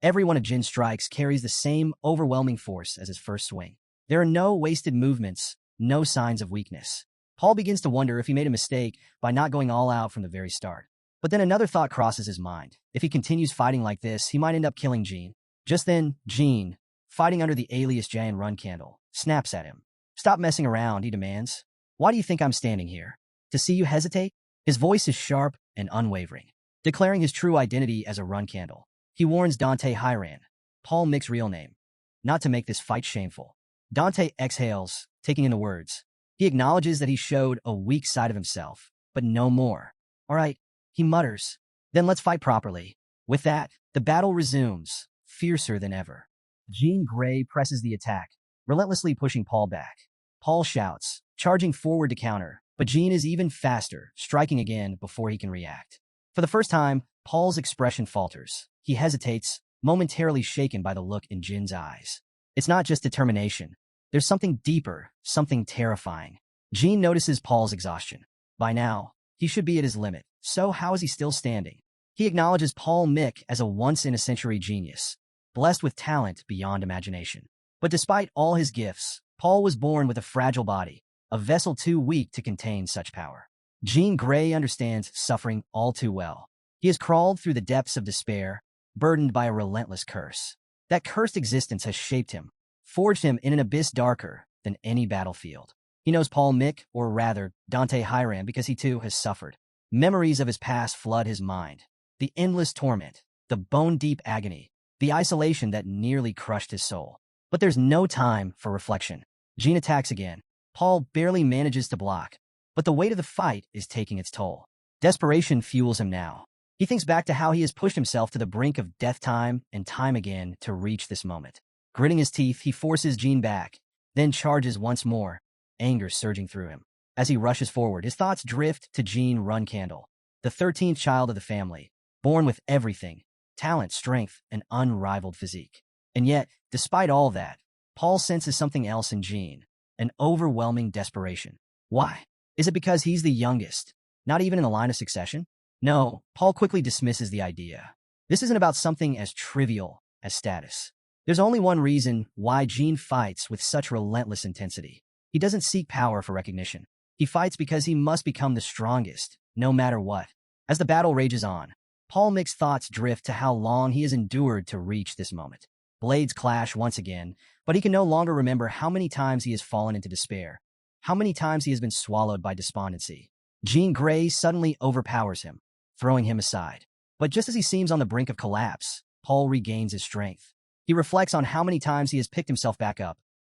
Every one of Jin's strikes carries the same overwhelming force as his first swing. There are no wasted movements, no signs of weakness. Paul begins to wonder if he made a mistake by not going all out from the very start. But then another thought crosses his mind. If he continues fighting like this, he might end up killing Jean. Just then, Jean, fighting under the alias Jean Runcandle, snaps at him. "Stop messing around," he demands. "Why do you think I'm standing here? To see you hesitate?" His voice is sharp and unwavering, declaring his true identity as a Runcandle. He warns Dante Hiran, Paul Mick's real name, not to make this fight shameful. Dante exhales, taking in the words. He acknowledges that he showed a weak side of himself, but no more. "All right," he mutters. "Then let's fight properly." With that, the battle resumes, fiercer than ever. Jean Grey presses the attack, relentlessly pushing Paul back. Paul shouts, charging forward to counter, but Jean is even faster, striking again before he can react. For the first time, Paul's expression falters. He hesitates, momentarily shaken by the look in Jin's eyes. It's not just determination. There's something deeper, something terrifying. Jean notices Paul's exhaustion. By now, he should be at his limit. So how is he still standing? He acknowledges Paul Mick as a once-in-a-century genius, blessed with talent beyond imagination. But despite all his gifts, Paul was born with a fragile body, a vessel too weak to contain such power. Jean Grey understands suffering all too well. He has crawled through the depths of despair, burdened by a relentless curse. That cursed existence has shaped him, forged him in an abyss darker than any battlefield. He knows Paul Mick, or rather, Dante Hiran, because he too has suffered. Memories of his past flood his mind. The endless torment, the bone-deep agony, the isolation that nearly crushed his soul. But there's no time for reflection. Jean attacks again. Paul barely manages to block, but the weight of the fight is taking its toll. Desperation fuels him now. He thinks back to how he has pushed himself to the brink of death time and time again to reach this moment. Gritting his teeth, he forces Jean back, then charges once more, anger surging through him. As he rushes forward, his thoughts drift to Jean Runcandle, the 13th child of the family, born with everything, talent, strength, and unrivaled physique. And yet, despite all that, Paul senses something else in Jean, an overwhelming desperation. Why? Is it because he's the youngest, not even in the line of succession? No, Paul quickly dismisses the idea. This isn't about something as trivial as status. There's only one reason why Jean fights with such relentless intensity. He doesn't seek power for recognition. He fights because he must become the strongest, no matter what. As the battle rages on, Paul Mick's thoughts drift to how long he has endured to reach this moment. Blades clash once again, but he can no longer remember how many times he has fallen into despair, how many times he has been swallowed by despondency. Jean Grey suddenly overpowers him, throwing him aside. But just as he seems on the brink of collapse, Paul regains his strength. He reflects on how many times he has picked himself back up,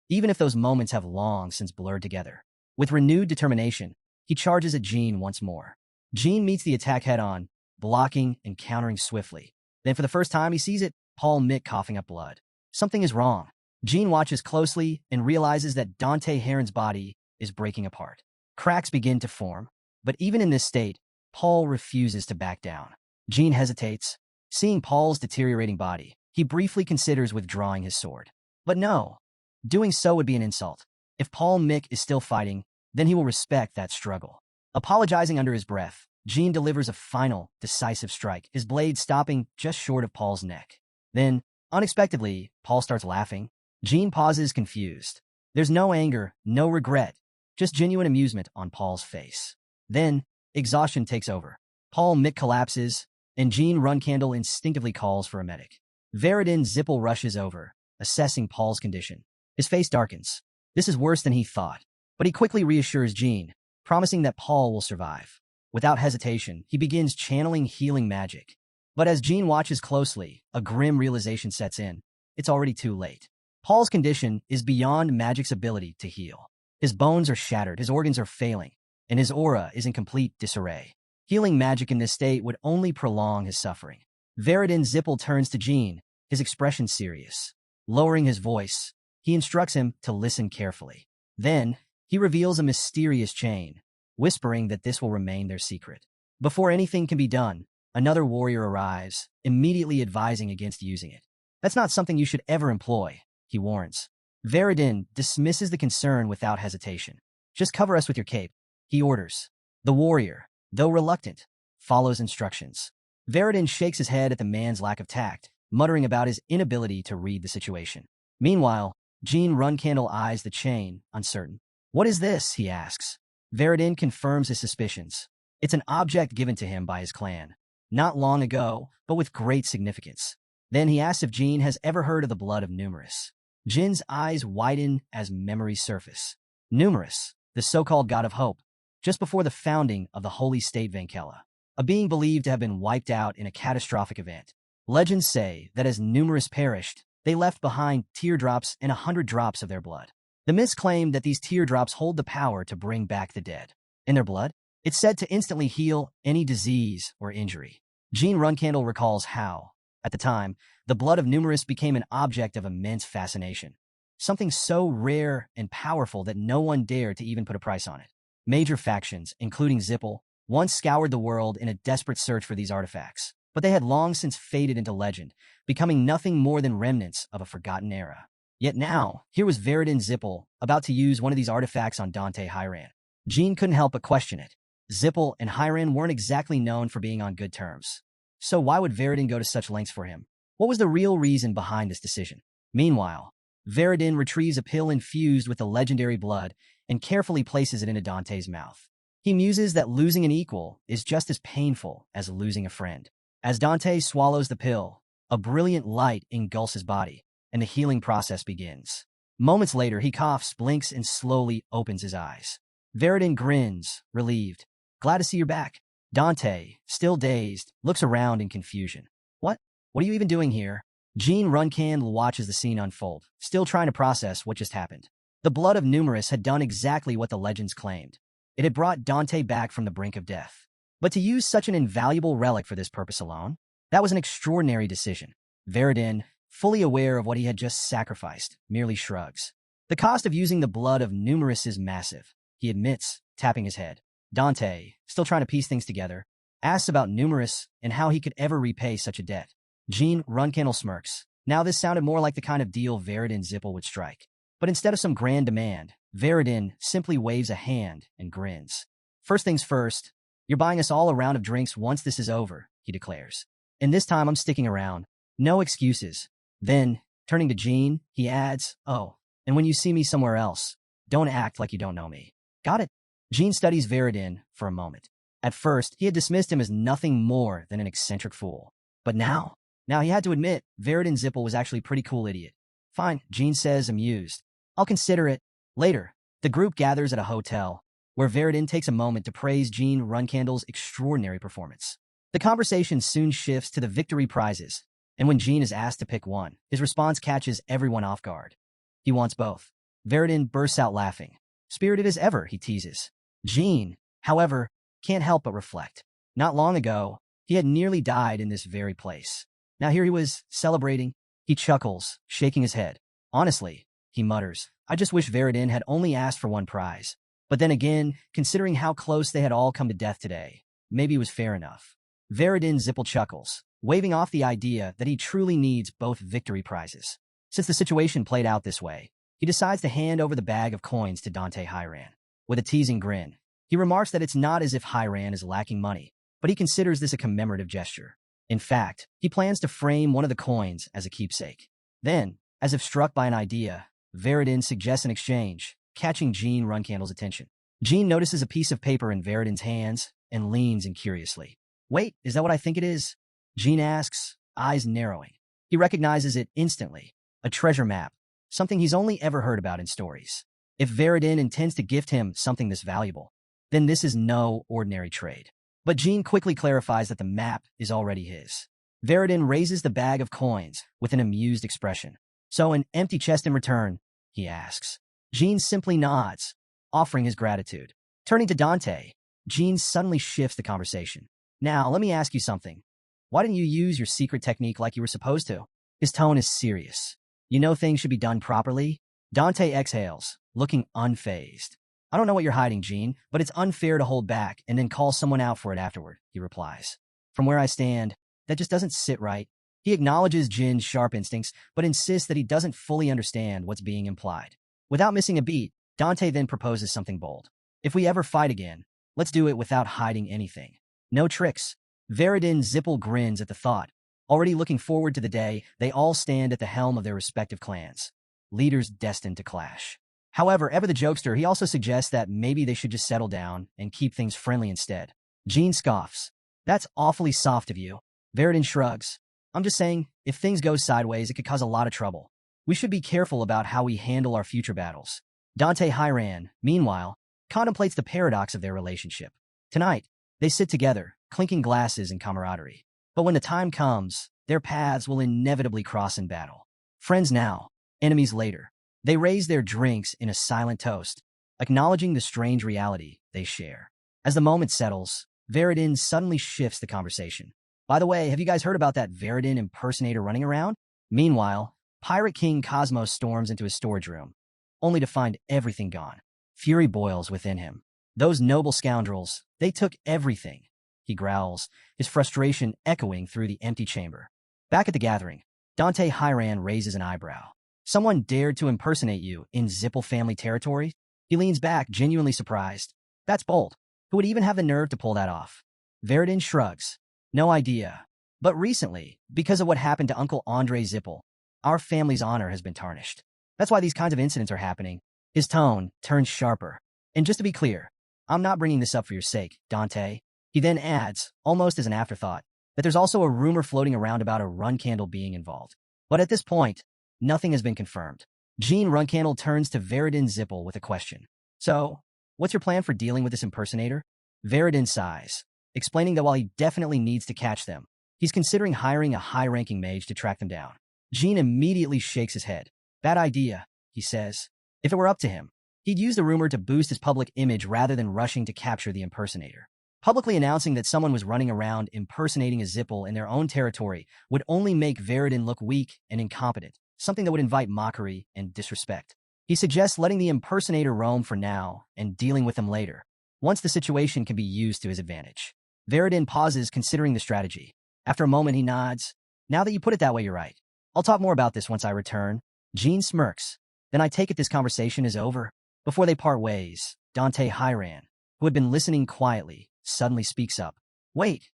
even if those moments have long since blurred together. With renewed determination, he charges at Jean once more. Jean meets the attack head-on, blocking and countering swiftly. Then for the first time he sees it, Paul Mick coughing up blood. Something is wrong. Jean watches closely and realizes that Dante Heron's body is breaking apart. Cracks begin to form, but even in this state, Paul refuses to back down. Jean hesitates, Seeing Paul's deteriorating body, he briefly considers withdrawing his sword. But no, doing so would be an insult. If Paul Mick is still fighting, then he will respect that struggle. Apologizing under his breath, Jean delivers a final, decisive strike, his blade stopping just short of Paul's neck. Then, unexpectedly, Paul starts laughing. Jean pauses confused. There's no anger, no regret, just genuine amusement on Paul's face. Then, exhaustion takes over. Paul Mick collapses, and Jean Runcandle instinctively calls for a medic. Veridin Zipple rushes over, assessing Paul's condition. His face darkens. This is worse than he thought, but he quickly reassures Jean, promising that Paul will survive. Without hesitation, he begins channeling healing magic. But as Jean watches closely, a grim realization sets in. It's already too late. Paul's condition is beyond magic's ability to heal. His bones are shattered, his organs are failing, and his aura is in complete disarray. Healing magic in this state would only prolong his suffering. Veridin Zipple turns to Jean, his expression serious. Lowering his voice, he instructs him to listen carefully. Then, he reveals a mysterious chain, whispering that this will remain their secret. Before anything can be done, another warrior arrives, immediately advising against using it. That's not something you should ever employ, he warns. Veridin dismisses the concern without hesitation. Just cover us with your cape, he orders. The warrior, though reluctant, follows instructions. Veridin shakes his head at the man's lack of tact, muttering about his inability to read the situation. Meanwhile, Jean Runcandle eyes the chain, uncertain. What is this? He asks. Veridin confirms his suspicions. It's an object given to him by his clan. Not long ago, but with great significance. Then he asks if Jean has ever heard of the blood of Numerous. Jin's eyes widen as memories surface. Numerous, the so-called god of hope, just before the founding of the holy state Vankella, a being believed to have been wiped out in a catastrophic event. Legends say that as Numerous perished, they left behind teardrops and 100 drops of their blood. The myths claim that these teardrops hold the power to bring back the dead. In their blood, it's said to instantly heal any disease or injury. Jean Runcandle recalls how, at the time, the blood of Numerous became an object of immense fascination. Something so rare and powerful that no one dared to even put a price on it. Major factions, including Zipple, once scoured the world in a desperate search for these artifacts, but they had long since faded into legend, becoming nothing more than remnants of a forgotten era. Yet now, here was Veridin Zipple, about to use one of these artifacts on Dante Hyran. Jean couldn't help but question it. Zipple and Hyran weren't exactly known for being on good terms. So why would Veridin go to such lengths for him? What was the real reason behind this decision? Meanwhile, Veridin retrieves a pill infused with the legendary blood and carefully places it into Dante's mouth. He muses that losing an equal is just as painful as losing a friend. As Dante swallows the pill, a brilliant light engulfs his body, and the healing process begins. Moments later, he coughs, blinks, and slowly opens his eyes. Veridin grins, relieved. Glad to see you're back. Dante, still dazed, looks around in confusion. What are you even doing here? Jean Runcandle watches the scene unfold, still trying to process what just happened. The blood of Numerous had done exactly what the legends claimed. It had brought Dante back from the brink of death. But to use such an invaluable relic for this purpose alone, that was an extraordinary decision. Veridin, fully aware of what he had just sacrificed, merely shrugs. The cost of using the blood of Numerous is massive, he admits, tapping his head. Dante, still trying to piece things together, asks about Numerous and how he could ever repay such a debt. Jean Runcandle smirks. Now this sounded more like the kind of deal Veridin Zipple would strike. But instead of some grand demand, Veridin simply waves a hand and grins. First things first, you're buying us all a round of drinks once this is over, he declares. And this time I'm sticking around. No excuses. Then, turning to Jean, he adds, oh, and when you see me somewhere else, don't act like you don't know me. Got it? Jean studies Veridin for a moment. At first, he had dismissed him as nothing more than an eccentric fool. But now he had to admit, Veridin Zipple was actually a pretty cool idiot. Fine, Jean says, amused. I'll consider it. Later, the group gathers at a hotel, where Veridin takes a moment to praise Jean Runcandle's extraordinary performance. The conversation soon shifts to the victory prizes, and when Jean is asked to pick one, his response catches everyone off guard. He wants both. Veridin bursts out laughing. Spirited as ever, he teases. Jean, however, can't help but reflect. Not long ago, he had nearly died in this very place. Now here he was, celebrating. He chuckles, shaking his head. Honestly, he mutters, I just wish Veridin had only asked for one prize. But then again, considering how close they had all come to death today, maybe it was fair enough. Veridin Zipple chuckles. waving off the idea that he truly needs both victory prizes. Since the situation played out this way, he decides to hand over the bag of coins to Dante Hyran. With a teasing grin, he remarks that it's not as if Hyran is lacking money, but he considers this a commemorative gesture. In fact, he plans to frame one of the coins as a keepsake. Then, as if struck by an idea, Veridin suggests an exchange, catching Jean Runcandle's attention. Jean notices a piece of paper in Veridin's hands and leans in curiously. "Wait, is that what I think it is?" Jean asks, eyes narrowing. He recognizes it instantly. A treasure map, something he's only ever heard about in stories. If Veridin intends to gift him something this valuable, then this is no ordinary trade. But Jean quickly clarifies that the map is already his. Veridin raises the bag of coins with an amused expression. "So an empty chest in return?" he asks. Jean simply nods, offering his gratitude. Turning to Dante, Jean suddenly shifts the conversation. "Now, let me ask you something. Why didn't you use your secret technique like you were supposed to?" His tone is serious. "You know things should be done properly?" Dante exhales, looking unfazed. "I don't know what you're hiding, Jean, but it's unfair to hold back and then call someone out for it afterward," he replies. "From where I stand, that just doesn't sit right." He acknowledges Jin's sharp instincts, but insists that he doesn't fully understand what's being implied. Without missing a beat, Dante then proposes something bold. "If we ever fight again, let's do it without hiding anything. No tricks." Veridin Zipple grins at the thought. Already looking forward to the day, they all stand at the helm of their respective clans. Leaders destined to clash. However, ever the jokester, he also suggests that maybe they should just settle down and keep things friendly instead. Jean scoffs. "That's awfully soft of you." Veridin shrugs. "I'm just saying, if things go sideways, it could cause a lot of trouble. We should be careful about how we handle our future battles." Dante Hyran, meanwhile, contemplates the paradox of their relationship. Tonight, they sit together, clinking glasses in camaraderie. But when the time comes, their paths will inevitably cross in battle. Friends now, enemies later. They raise their drinks in a silent toast, acknowledging the strange reality they share. As the moment settles, Veridin suddenly shifts the conversation. "By the way, have you guys heard about that Veridin impersonator running around?" Meanwhile, Pirate King Cosmos storms into his storage room, only to find everything gone. Fury boils within him. "Those noble scoundrels, they took everything," he growls, his frustration echoing through the empty chamber. Back at the gathering, Dante Hyran raises an eyebrow. "Someone dared to impersonate you in Zipple family territory?" He leans back, genuinely surprised. "That's bold. Who would even have the nerve to pull that off?" Veridin shrugs. "No idea. But recently, because of what happened to Uncle Andre Zipple, our family's honor has been tarnished. That's why these kinds of incidents are happening." His tone turns sharper. "And just to be clear, I'm not bringing this up for your sake, Dante." He then adds, almost as an afterthought, that there's also a rumor floating around about a Runcandle being involved. But at this point, nothing has been confirmed. Jean Runcandle turns to Veridin Zipple with a question. "So, what's your plan for dealing with this impersonator?" Veridin sighs, explaining that while he definitely needs to catch them, he's considering hiring a high-ranking mage to track them down. Jean immediately shakes his head. "Bad idea," he says. If it were up to him, he'd use the rumor to boost his public image rather than rushing to capture the impersonator. Publicly announcing that someone was running around impersonating a Zipple in their own territory would only make Veridin look weak and incompetent, something that would invite mockery and disrespect. He suggests letting the impersonator roam for now and dealing with them later, once the situation can be used to his advantage. Veridin pauses, considering the strategy. After a moment, he nods. "Now that you put it that way, you're right. I'll talk more about this once I return." Jean smirks. "Then I take it this conversation is over?" Before they part ways, Dante Hyran, who had been listening quietly, suddenly speaks up. "Wait,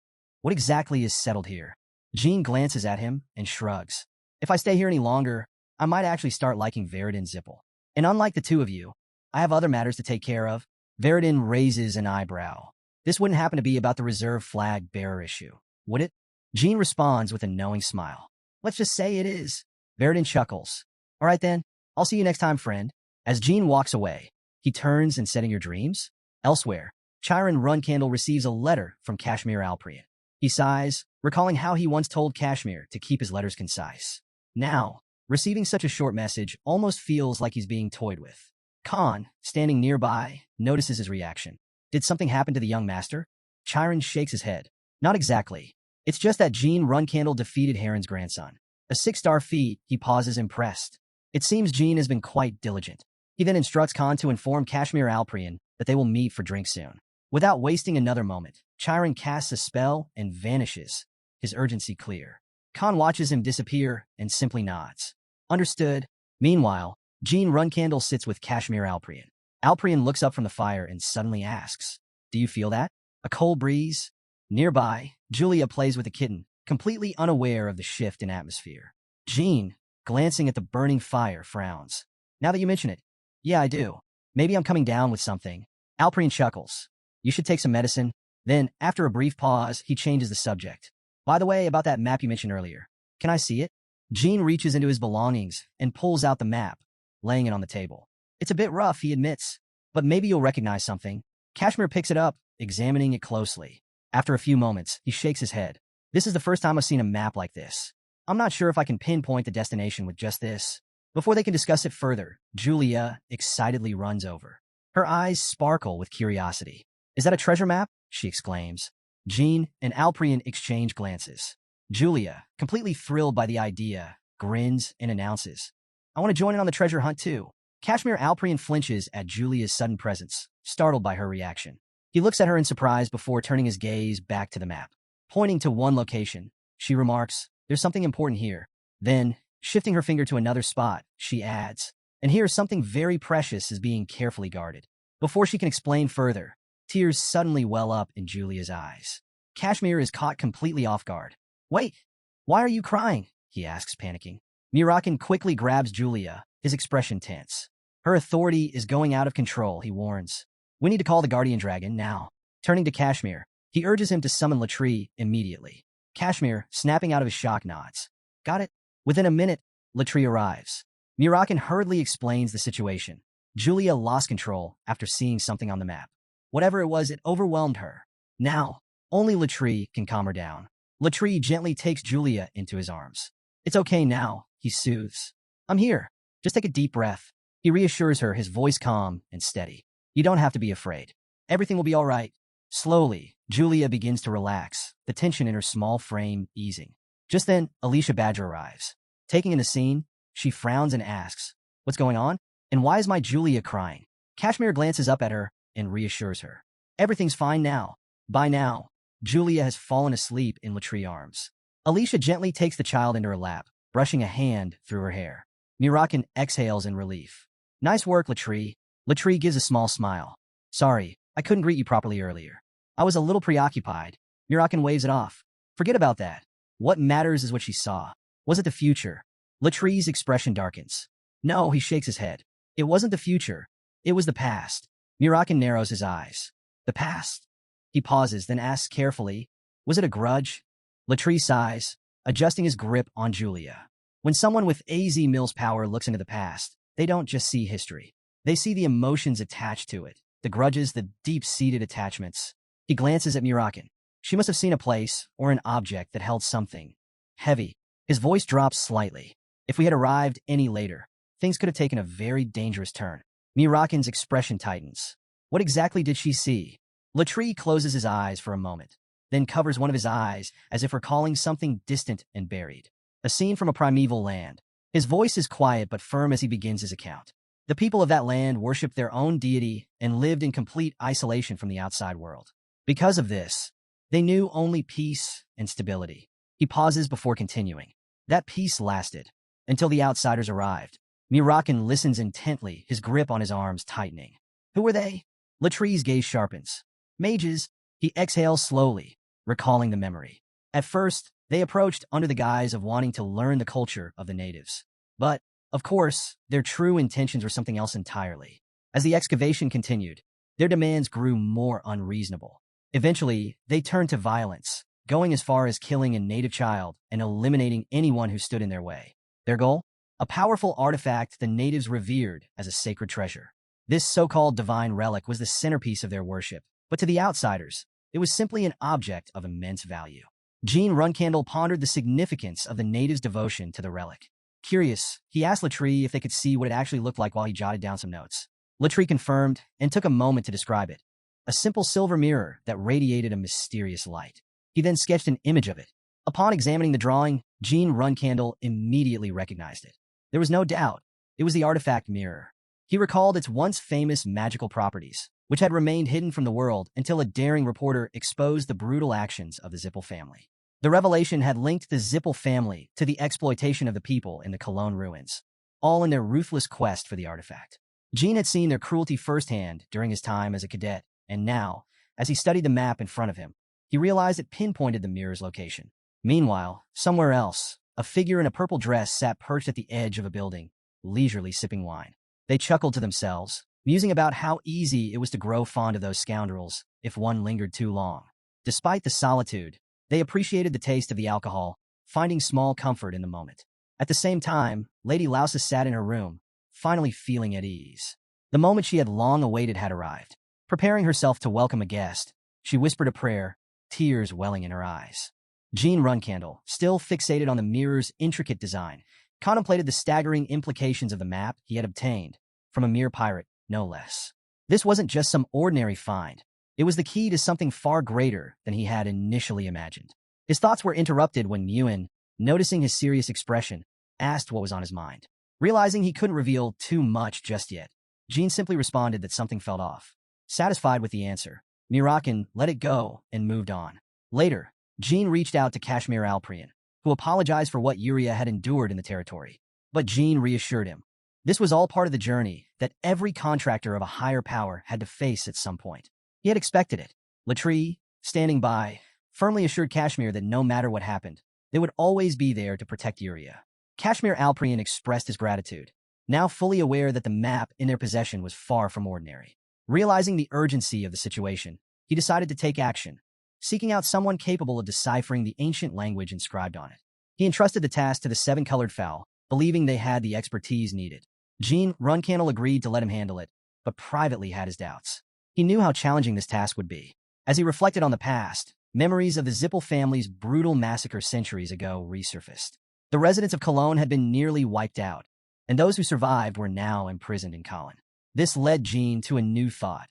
what exactly is settled here?" Jean glances at him and shrugs. "If I stay here any longer, I might actually start liking Veridin Zipple. And unlike the two of you, I have other matters to take care of." Veridin raises an eyebrow. "This wouldn't happen to be about the reserve flag bearer issue, would it?" Jean responds with a knowing smile. "Let's just say it is." Veridin chuckles. "All right then, I'll see you next time, friend." As Jean walks away, he turns and said, "In your dreams?" Elsewhere, Chiron Runcandle receives a letter from Kashmir Alprian. He sighs, recalling how he once told Kashmir to keep his letters concise. Now, receiving such a short message almost feels like he's being toyed with. Khan, standing nearby, notices his reaction. "Did something happen to the young master?" Chiron shakes his head. "Not exactly. It's just that Jean Runcandle defeated Heron's grandson. A 6-star feat," he pauses, impressed. It seems Jean has been quite diligent. He then instructs Khan to inform Kashmir Alprian that they will meet for drinks soon. Without wasting another moment, Chiron casts a spell and vanishes, his urgency clear. Khan watches him disappear and simply nods. Understood. Meanwhile, Jean Runcandle sits with Kashmir Alprian. Alprian looks up from the fire and suddenly asks, "Do you feel that? A cold breeze?" Nearby, Julia plays with a kitten, completely unaware of the shift in atmosphere. Jean, glancing at the burning fire, frowns. "Now that you mention it, yeah, I do. Maybe I'm coming down with something." Alprian chuckles. "You should take some medicine." Then, after a brief pause, he changes the subject. "By the way, about that map you mentioned earlier, can I see it?" Jean reaches into his belongings and pulls out the map, laying it on the table. "It's a bit rough," he admits, "but maybe you'll recognize something." Kashmir picks it up, examining it closely. After a few moments, he shakes his head. "This is the first time I've seen a map like this. I'm not sure if I can pinpoint the destination with just this." Before they can discuss it further, Julia excitedly runs over. Her eyes sparkle with curiosity. "Is that a treasure map?" she exclaims. Jean and Alprian exchange glances. Julia, completely thrilled by the idea, grins and announces, "I want to join in on the treasure hunt too." Kashmir Alprian flinches at Julia's sudden presence, startled by her reaction. He looks at her in surprise before turning his gaze back to the map. Pointing to one location, she remarks, "There's something important here." Then, shifting her finger to another spot, she adds, "And here something very precious is being carefully guarded." Before she can explain further, tears suddenly well up in Julia's eyes. Kashmir is caught completely off guard. "Wait, why are you crying?" he asks, panicking. Mirakin quickly grabs Julia, his expression tense. "Her authority is going out of control," he warns. "We need to call the guardian dragon now." Turning to Kashmir, he urges him to summon Latri immediately. Kashmir, snapping out of his shock, nods. "Got it." Within a minute, Latri arrives. Mirakin hurriedly explains the situation. Julia lost control after seeing something on the map. Whatever it was, it overwhelmed her. Now, only Latri can calm her down. Latri gently takes Julia into his arms. "It's okay now," he soothes. "I'm here. Just take a deep breath." He reassures her, his voice calm and steady. "You don't have to be afraid. Everything will be all right." Slowly, Julia begins to relax, the tension in her small frame easing. Just then, Alicia Badger arrives. Taking in the scene, she frowns and asks, "What's going on? And why is my Julia crying?" Kashmir glances up at her and reassures her. "Everything's fine now." By now, Julia has fallen asleep in Latri's arms. Alicia gently takes the child into her lap, brushing a hand through her hair. Mirakin exhales in relief. "Nice work, Latri." Latri gives a small smile. "Sorry, I couldn't greet you properly earlier. I was a little preoccupied." Mirakin waves it off. "Forget about that. What matters is what she saw. Was it the future?" Latri's expression darkens. "No," he shakes his head. "It wasn't the future. It was the past." Mirakin narrows his eyes. "The past?" He pauses, then asks carefully, "Was it a grudge?" Latri sighs, adjusting his grip on Julia. When someone with AZ Mill's power looks into the past, they don't just see history. They see the emotions attached to it, the grudges, the deep-seated attachments. He glances at Mirakin. She must have seen a place or an object that held something heavy. His voice drops slightly. "If we had arrived any later, things could have taken a very dangerous turn." Mirakin's expression tightens. What exactly did she see? Latri closes his eyes for a moment, then covers one of his eyes as if recalling something distant and buried. A scene from a primeval land. His voice is quiet but firm as he begins his account. The people of that land worshipped their own deity and lived in complete isolation from the outside world. Because of this, they knew only peace and stability. He pauses before continuing. That peace lasted until the outsiders arrived. Mirakin listens intently, his grip on his arms tightening. Who were they? Latri's gaze sharpens. Mages. He exhales slowly, recalling the memory. At first, they approached under the guise of wanting to learn the culture of the natives. But, of course, their true intentions were something else entirely. As the excavation continued, their demands grew more unreasonable. Eventually, they turned to violence, going as far as killing a native child and eliminating anyone who stood in their way. Their goal? A powerful artifact the natives revered as a sacred treasure. This so-called divine relic was the centerpiece of their worship, but to the outsiders, it was simply an object of immense value. Jean Runcandle pondered the significance of the natives' devotion to the relic. Curious, he asked Latri if they could see what it actually looked like while he jotted down some notes. Latri confirmed and took a moment to describe it. A simple silver mirror that radiated a mysterious light. He then sketched an image of it. Upon examining the drawing, Jean Runcandle immediately recognized it. There was no doubt. It was the artifact mirror. He recalled its once famous magical properties, which had remained hidden from the world until a daring reporter exposed the brutal actions of the Zipple family. The revelation had linked the Zipple family to the exploitation of the people in the Cologne ruins, all in their ruthless quest for the artifact. Jean had seen their cruelty firsthand during his time as a cadet, and now, as he studied the map in front of him, he realized it pinpointed the mirror's location. Meanwhile, somewhere else, a figure in a purple dress sat perched at the edge of a building, leisurely sipping wine. They chuckled to themselves, musing about how easy it was to grow fond of those scoundrels if one lingered too long. Despite the solitude, they appreciated the taste of the alcohol, finding small comfort in the moment. At the same time, Lady Lousa sat in her room, finally feeling at ease. The moment she had long awaited had arrived. Preparing herself to welcome a guest, she whispered a prayer, tears welling in her eyes. Jean Runcandle, still fixated on the mirror's intricate design, contemplated the staggering implications of the map he had obtained, from a mere pirate, no less. This wasn't just some ordinary find. It was the key to something far greater than he had initially imagined. His thoughts were interrupted when Nguyen, noticing his serious expression, asked what was on his mind. Realizing he couldn't reveal too much just yet, Jean simply responded that something felt off. Satisfied with the answer, mirakin let it go and moved on. Later, Jean reached out to Kashmir Alprian, who apologized for what Yuria had endured in the territory. But Jean reassured him. This was all part of the journey that every contractor of a higher power had to face at some point. He had expected it. Latrie, standing by, firmly assured Kashmir that no matter what happened, they would always be there to protect Yuria. Kashmir Alprian expressed his gratitude, now fully aware that the map in their possession was far from ordinary. Realizing the urgency of the situation, he decided to take action, seeking out someone capable of deciphering the ancient language inscribed on it. He entrusted the task to the seven-colored fowl, believing they had the expertise needed. Jean Runcandle agreed to let him handle it, but privately had his doubts. He knew how challenging this task would be. As he reflected on the past, memories of the Zipple family's brutal massacre centuries ago resurfaced. The residents of Cologne had been nearly wiped out, and those who survived were now imprisoned in Colin. This led Jean to a new thought.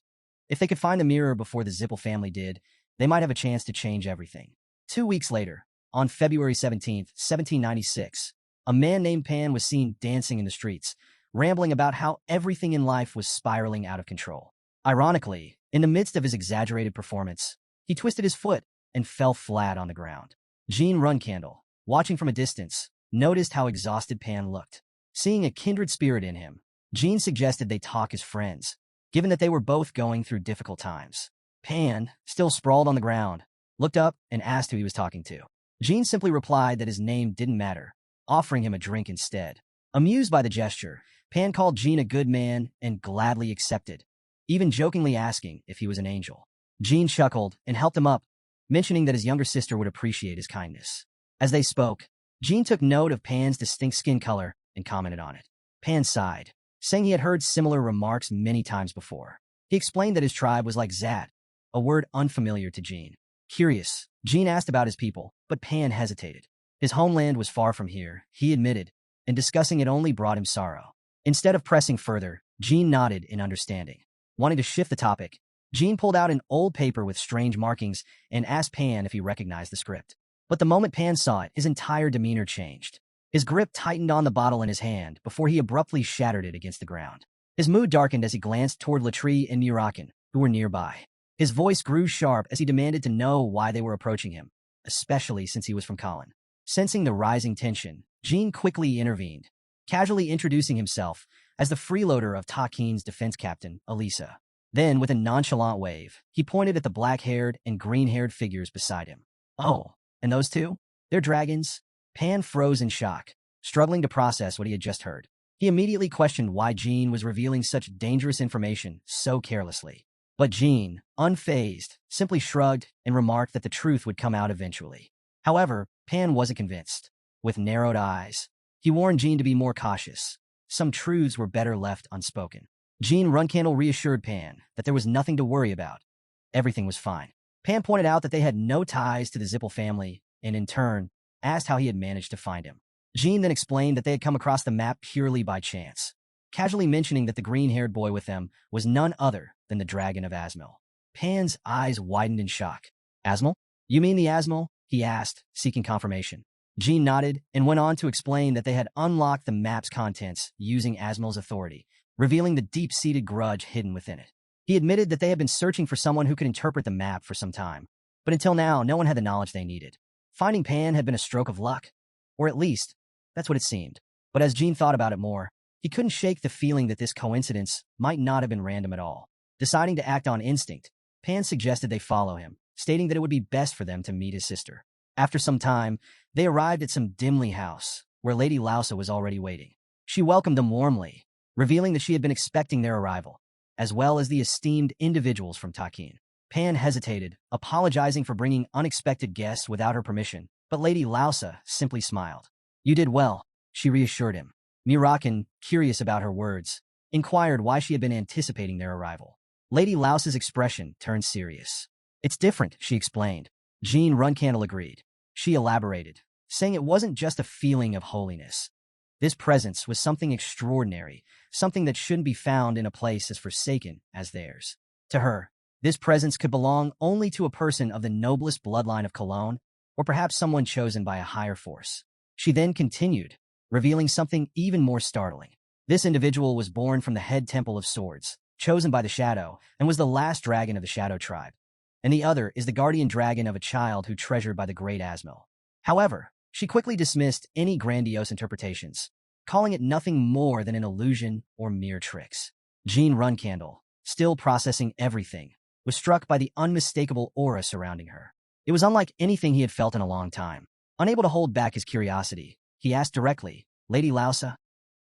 If they could find the mirror before the Zipple family did, they might have a chance to change everything. 2 weeks later, on February 17, 1796, a man named Pan was seen dancing in the streets, rambling about how everything in life was spiraling out of control. Ironically, in the midst of his exaggerated performance, he twisted his foot and fell flat on the ground. Jean Runcandle, watching from a distance, noticed how exhausted Pan looked. Seeing a kindred spirit in him, Jean suggested they talk as friends, given that they were both going through difficult times. Pan, still sprawled on the ground, looked up and asked who he was talking to. Jean simply replied that his name didn't matter, offering him a drink instead. Amused by the gesture, Pan called Jean a good man and gladly accepted, even jokingly asking if he was an angel. Jean chuckled and helped him up, mentioning that his younger sister would appreciate his kindness. As they spoke, Jean took note of Pan's distinct skin color and commented on it. Pan sighed, saying he had heard similar remarks many times before. He explained that his tribe was like Zat, a word unfamiliar to Jean. Curious, Jean asked about his people, but Pan hesitated. His homeland was far from here, he admitted, and discussing it only brought him sorrow. Instead of pressing further, Jean nodded in understanding. Wanting to shift the topic, Jean pulled out an old paper with strange markings and asked Pan if he recognized the script. But the moment Pan saw it, his entire demeanor changed. His grip tightened on the bottle in his hand before he abruptly shattered it against the ground. His mood darkened as he glanced toward Latrie and Mirakin, who were nearby. His voice grew sharp as he demanded to know why they were approaching him, especially since he was from Colin. Sensing the rising tension, Jean quickly intervened, casually introducing himself as the freeloader of Tyken's defense captain, Elisa. Then, with a nonchalant wave, he pointed at the black-haired and green-haired figures beside him. Oh, and those two? They're dragons? Pan froze in shock, struggling to process what he had just heard. He immediately questioned why Jean was revealing such dangerous information so carelessly. But Jean, unfazed, simply shrugged and remarked that the truth would come out eventually. However, Pan wasn't convinced. With narrowed eyes, he warned Jean to be more cautious. Some truths were better left unspoken. Jean Runcandle reassured Pan that there was nothing to worry about. Everything was fine. Pan pointed out that they had no ties to the Zipple family and, in turn, asked how he had managed to find him. Jean then explained that they had come across the map purely by chance, casually mentioning that the green-haired boy with them was none other than the Dragon of Asmil. Pan's eyes widened in shock. Asmil? You mean the Asmil? He asked, seeking confirmation. Jean nodded and went on to explain that they had unlocked the map's contents using Asmil's authority, revealing the deep-seated grudge hidden within it. He admitted that they had been searching for someone who could interpret the map for some time, but until now, no one had the knowledge they needed. Finding Pan had been a stroke of luck. Or at least, that's what it seemed. But as Jean thought about it more, he couldn't shake the feeling that this coincidence might not have been random at all. Deciding to act on instinct, Pan suggested they follow him, stating that it would be best for them to meet his sister. After some time, they arrived at some dimly house, where Lady Lausa was already waiting. She welcomed them warmly, revealing that she had been expecting their arrival, as well as the esteemed individuals from Tyken. Pan hesitated, apologizing for bringing unexpected guests without her permission, but Lady Lausa simply smiled. You did well, she reassured him. Mirakin, curious about her words, inquired why she had been anticipating their arrival. Lady Lausa's expression turned serious. It's different, she explained. Jean Runcandle agreed. She elaborated, saying it wasn't just a feeling of holiness. This presence was something extraordinary, something that shouldn't be found in a place as forsaken as theirs. To her, this presence could belong only to a person of the noblest bloodline of Cologne, or perhaps someone chosen by a higher force. She then continued, revealing something even more startling. This individual was born from the head Temple of Swords, chosen by the Shadow, and was the last dragon of the Shadow tribe. And the other is the guardian dragon of a child who treasured by the great Asmil. However, she quickly dismissed any grandiose interpretations, calling it nothing more than an illusion or mere tricks. Jean Runcandle, still processing everything, was struck by the unmistakable aura surrounding her. It was unlike anything he had felt in a long time. Unable to hold back his curiosity, he asked directly, Lady Lausa,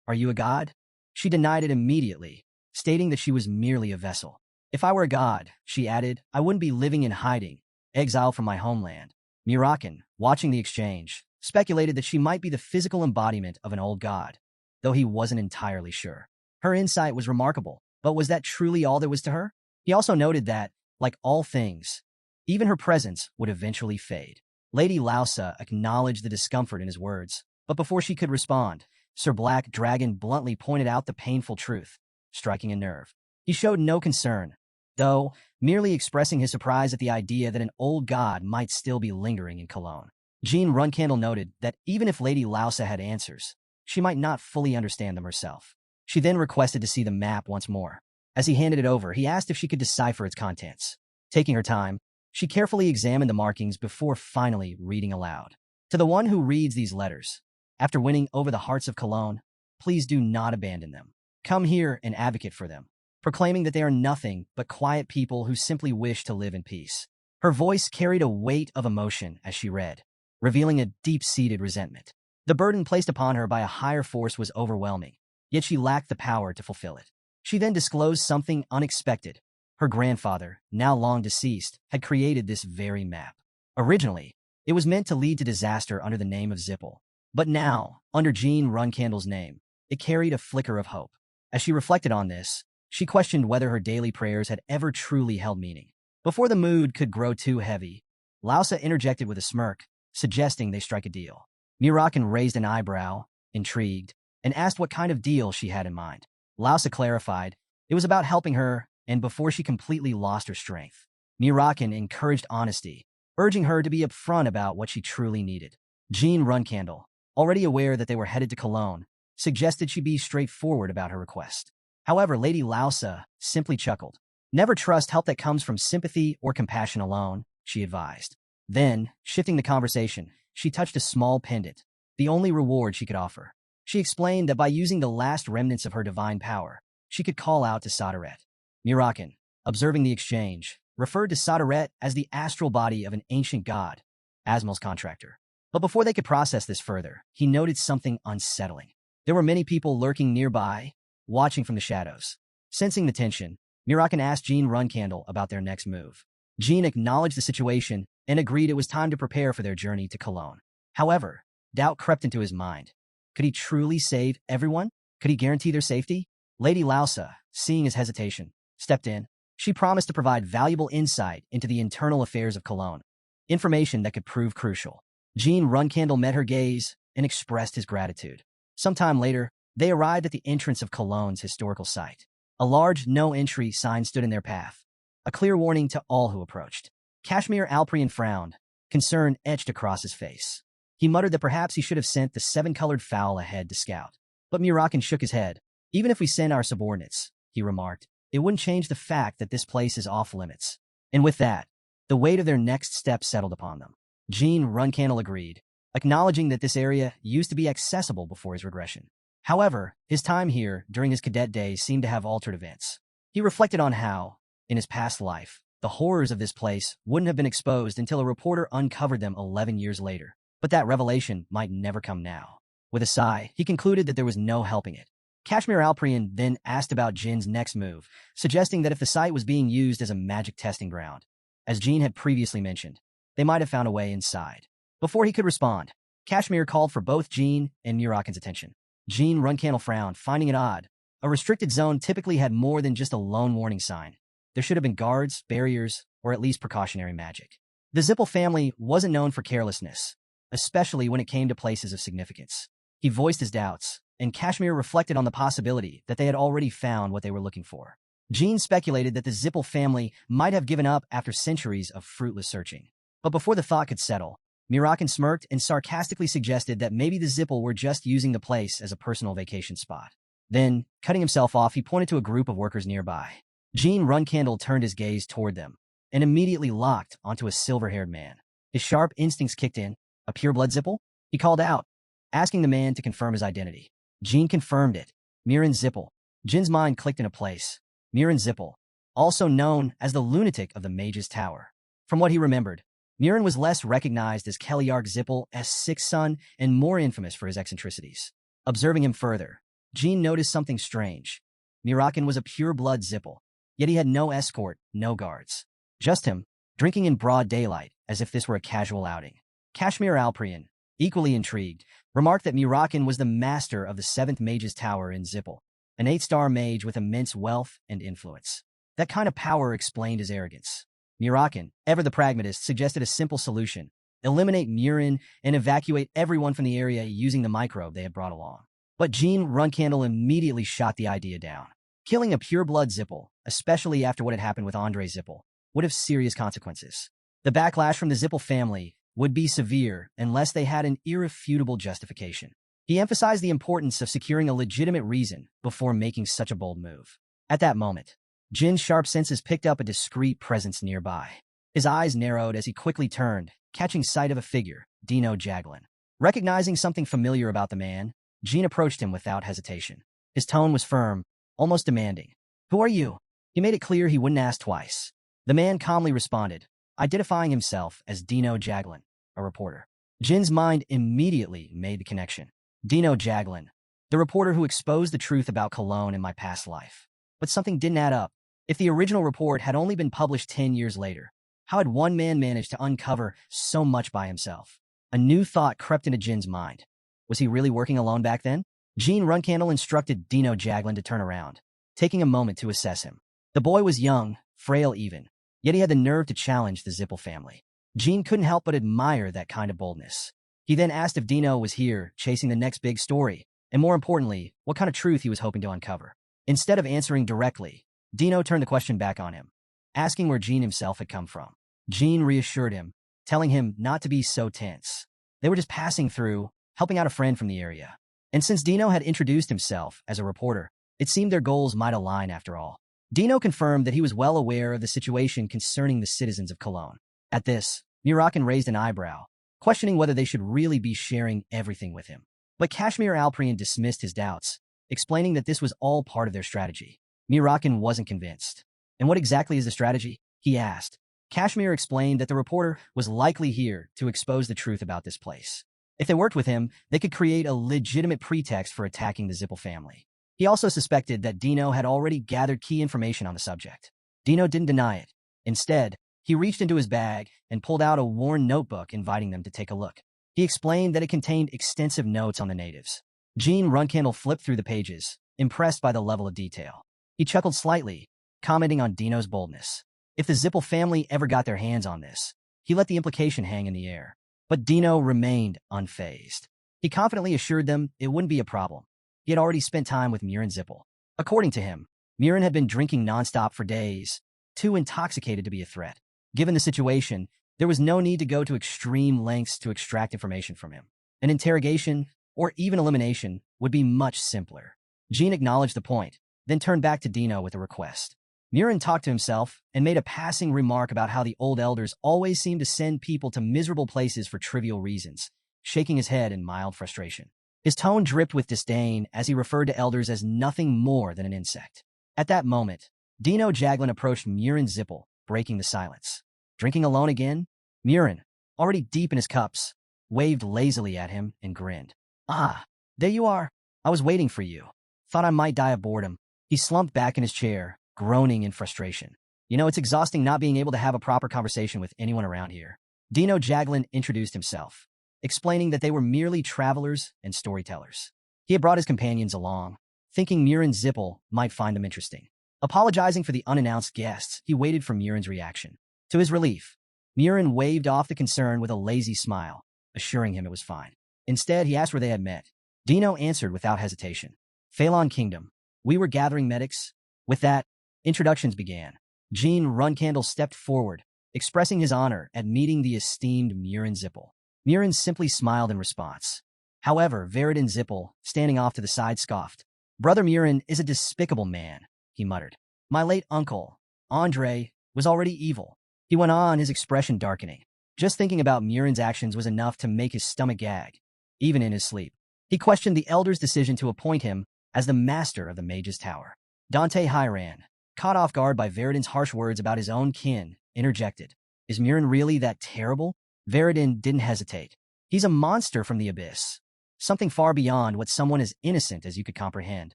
are you a god? She denied it immediately, stating that she was merely a vessel. If I were a god, she added, I wouldn't be living in hiding, exiled from my homeland. Mirakin, watching the exchange, speculated that she might be the physical embodiment of an old god, though he wasn't entirely sure. Her insight was remarkable, but was that truly all there was to her? He also noted that, like all things, even her presence would eventually fade. Lady Lausa acknowledged the discomfort in his words, but before she could respond, Sir Black Dragon bluntly pointed out the painful truth, striking a nerve. He showed no concern, though, merely expressing his surprise at the idea that an old god might still be lingering in Cologne. Jean Runcandle noted that even if Lady Lausa had answers, she might not fully understand them herself. She then requested to see the map once more. As he handed it over, he asked if she could decipher its contents. Taking her time, she carefully examined the markings before finally reading aloud. To the one who reads these letters, after winning over the hearts of Cologne, please do not abandon them. Come here and advocate for them, proclaiming that they are nothing but quiet people who simply wish to live in peace. Her voice carried a weight of emotion as she read, revealing a deep-seated resentment. The burden placed upon her by a higher force was overwhelming, yet she lacked the power to fulfill it. She then disclosed something unexpected. Her grandfather, now long deceased, had created this very map. Originally, it was meant to lead to disaster under the name of Zipple, but now, under Jean Runcandle's name, it carried a flicker of hope. As she reflected on this, she questioned whether her daily prayers had ever truly held meaning. Before the mood could grow too heavy, Lausa interjected with a smirk, suggesting they strike a deal. Mirakin raised an eyebrow, intrigued, and asked what kind of deal she had in mind. Lausa clarified, it was about helping her, and before she completely lost her strength. Mirakin encouraged honesty, urging her to be upfront about what she truly needed. Jean Runcandle, already aware that they were headed to Cologne, suggested she be straightforward about her request. However, Lady Lausa simply chuckled. Never trust help that comes from sympathy or compassion alone, she advised. Then, shifting the conversation, she touched a small pendant, the only reward she could offer. She explained that by using the last remnants of her divine power, she could call out to Sodaret. Mirakin, observing the exchange, referred to Sodaret as the astral body of an ancient god, Asmil's contractor. But before they could process this further, he noted something unsettling. There were many people lurking nearby, watching from the shadows. Sensing the tension, Mirakin asked Jean Runcandle about their next move. Jean acknowledged the situation and agreed it was time to prepare for their journey to Cologne. However, doubt crept into his mind. Could he truly save everyone? Could he guarantee their safety? Lady Lausa, seeing his hesitation, stepped in. She promised to provide valuable insight into the internal affairs of Cologne, information that could prove crucial. Jean Runcandle met her gaze and expressed his gratitude. Sometime later, they arrived at the entrance of Cologne's historical site. A large no-entry sign stood in their path, a clear warning to all who approached. Kashmir Alprian frowned, concern etched across his face. He muttered that perhaps he should have sent the 7-colored fowl ahead to scout. But Mirakin shook his head. Even if we send our subordinates, he remarked, it wouldn't change the fact that this place is off limits. And with that, the weight of their next step settled upon them. Gene Runcandle agreed, acknowledging that this area used to be accessible before his regression. However, his time here during his cadet days seemed to have altered events. He reflected on how, in his past life, the horrors of this place wouldn't have been exposed until a reporter uncovered them 11 years later. But that revelation might never come now. With a sigh, he concluded that there was no helping it. Kashmir Alprian then asked about Jin's next move, suggesting that if the site was being used as a magic testing ground, as Jin had previously mentioned, they might have found a way inside. Before he could respond, Kashmir called for both Jin and Mirakin's attention. Jin Runcandle frowned, finding it odd. A restricted zone typically had more than just a lone warning sign. There should have been guards, barriers, or at least precautionary magic. The Zipple family wasn't known for carelessness, especially when it came to places of significance. He voiced his doubts, and Kashmir reflected on the possibility that they had already found what they were looking for. Jean speculated that the Zipple family might have given up after centuries of fruitless searching. But before the thought could settle, Mirakin smirked and sarcastically suggested that maybe the Zipple were just using the place as a personal vacation spot. Then, cutting himself off, he pointed to a group of workers nearby. Gene Runcandle turned his gaze toward them and immediately locked onto a silver-haired man. His sharp instincts kicked in. A pure-blood Zipple? He called out, asking the man to confirm his identity. Gene confirmed it. Miran Zipple. Jin's mind clicked into place. Miran Zipple, also known as the lunatic of the Mage's Tower. From what he remembered, Miran was less recognized as Patriarch Zipple's sixth son and more infamous for his eccentricities. Observing him further, Gene noticed something strange. Mirakin was a pure-blood Zipple, yet he had no escort, no guards. Just him, drinking in broad daylight, as if this were a casual outing. Kashmir Alprian, equally intrigued, remarked that Mirakin was the master of the 7th Mage's Tower in Zipple, an 8-star mage with immense wealth and influence. That kind of power explained his arrogance. Mirakin, ever the pragmatist, suggested a simple solution: eliminate Miran and evacuate everyone from the area using the microbe they had brought along. But Gene Runcandle immediately shot the idea down. Killing a pure-blood Zipple, especially after what had happened with Andre Zipple, would have serious consequences. The backlash from the Zipple family would be severe unless they had an irrefutable justification. He emphasized the importance of securing a legitimate reason before making such a bold move. At that moment, Jin's sharp senses picked up a discreet presence nearby. His eyes narrowed as he quickly turned, catching sight of a figure, Dino Jaglin. Recognizing something familiar about the man, Jin approached him without hesitation. His tone was firm, almost demanding. "Who are you?" He made it clear he wouldn't ask twice. The man calmly responded, identifying himself as Dino Jaglin, a reporter. Jin's mind immediately made the connection. Dino Jaglin, the reporter who exposed the truth about Cologne in my past life. But something didn't add up. If the original report had only been published 10 years later, how had one man managed to uncover so much by himself? A new thought crept into Jin's mind. Was he really working alone back then? Gene Runcandle instructed Dino Jaglin to turn around, taking a moment to assess him. The boy was young, frail even, yet he had the nerve to challenge the Zipple family. Gene couldn't help but admire that kind of boldness. He then asked if Dino was here, chasing the next big story, and more importantly, what kind of truth he was hoping to uncover. Instead of answering directly, Dino turned the question back on him, asking where Gene himself had come from. Gene reassured him, telling him not to be so tense. They were just passing through, helping out a friend from the area. And since Dino had introduced himself as a reporter, it seemed their goals might align after all. Dino confirmed that he was well aware of the situation concerning the citizens of Cologne. At this, Mirakin raised an eyebrow, questioning whether they should really be sharing everything with him. But Kashmir Alprian dismissed his doubts, explaining that this was all part of their strategy. Mirakin wasn't convinced. "And what exactly is the strategy?" he asked. Kashmir explained that the reporter was likely here to expose the truth about this place. If they worked with him, they could create a legitimate pretext for attacking the Zipple family. He also suspected that Dino had already gathered key information on the subject. Dino didn't deny it. Instead, he reached into his bag and pulled out a worn notebook, inviting them to take a look. He explained that it contained extensive notes on the natives. Gene Runcandle flipped through the pages, impressed by the level of detail. He chuckled slightly, commenting on Dino's boldness. If the Zipple family ever got their hands on this, he let the implication hang in the air. But Dino remained unfazed. He confidently assured them it wouldn't be a problem. He had already spent time with Miran Zipple. According to him, Miran had been drinking nonstop for days, too intoxicated to be a threat. Given the situation, there was no need to go to extreme lengths to extract information from him. An interrogation, or even elimination, would be much simpler. Gene acknowledged the point, then turned back to Dino with a request. Murin talked to himself and made a passing remark about how the old elders always seem to send people to miserable places for trivial reasons, shaking his head in mild frustration. His tone dripped with disdain as he referred to elders as nothing more than an insect. At that moment, Dino Jaglin approached Murin Zipple, breaking the silence. Drinking alone again? Murin, already deep in his cups, waved lazily at him and grinned. Ah, there you are. I was waiting for you. Thought I might die of boredom. He slumped back in his chair, groaning in frustration. You know, it's exhausting not being able to have a proper conversation with anyone around here. Dino Jaglin introduced himself, explaining that they were merely travelers and storytellers. He had brought his companions along, thinking Murin Zipple might find them interesting. Apologizing for the unannounced guests, he waited for Murin's reaction. To his relief, Murin waved off the concern with a lazy smile, assuring him it was fine. Instead, he asked where they had met. Dino answered without hesitation. Phalon Kingdom. We were gathering medics. With that, introductions began. Gene Runcandle stepped forward, expressing his honor at meeting the esteemed Murin Zipple. Murin simply smiled in response. However, Veridin Zipple, standing off to the side, scoffed. Brother Murin is a despicable man, he muttered. My late uncle, Andre, was already evil. He went on, his expression darkening. Just thinking about Murin's actions was enough to make his stomach gag, even in his sleep. He questioned the elder's decision to appoint him as the master of the Mage's Tower. Dante Hyran, caught off guard by Veridin's harsh words about his own kin, interjected. Is Murin really that terrible? Veridin didn't hesitate. He's a monster from the abyss. Something far beyond what someone as innocent as you could comprehend.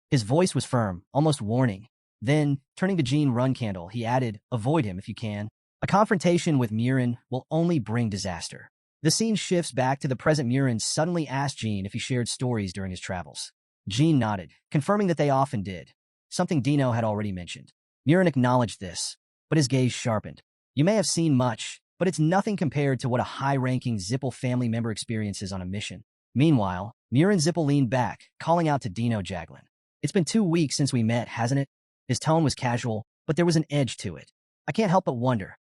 His voice was firm, almost warning. Then, turning to Gene Runcandle, he added, avoid him if you can. A confrontation with Murin will only bring disaster. The scene shifts back to the present. Murin suddenly asked Gene if he shared stories during his travels. Gene nodded, confirming that they often did, something Dino had already mentioned. Murin acknowledged this, but his gaze sharpened. You may have seen much, but it's nothing compared to what a high-ranking Zipple family member experiences on a mission. Meanwhile, Murin Zipple leaned back, calling out to Dino Jaglin. It's been 2 weeks since we met, hasn't it? His tone was casual, but there was an edge to it. I can't help but wonder.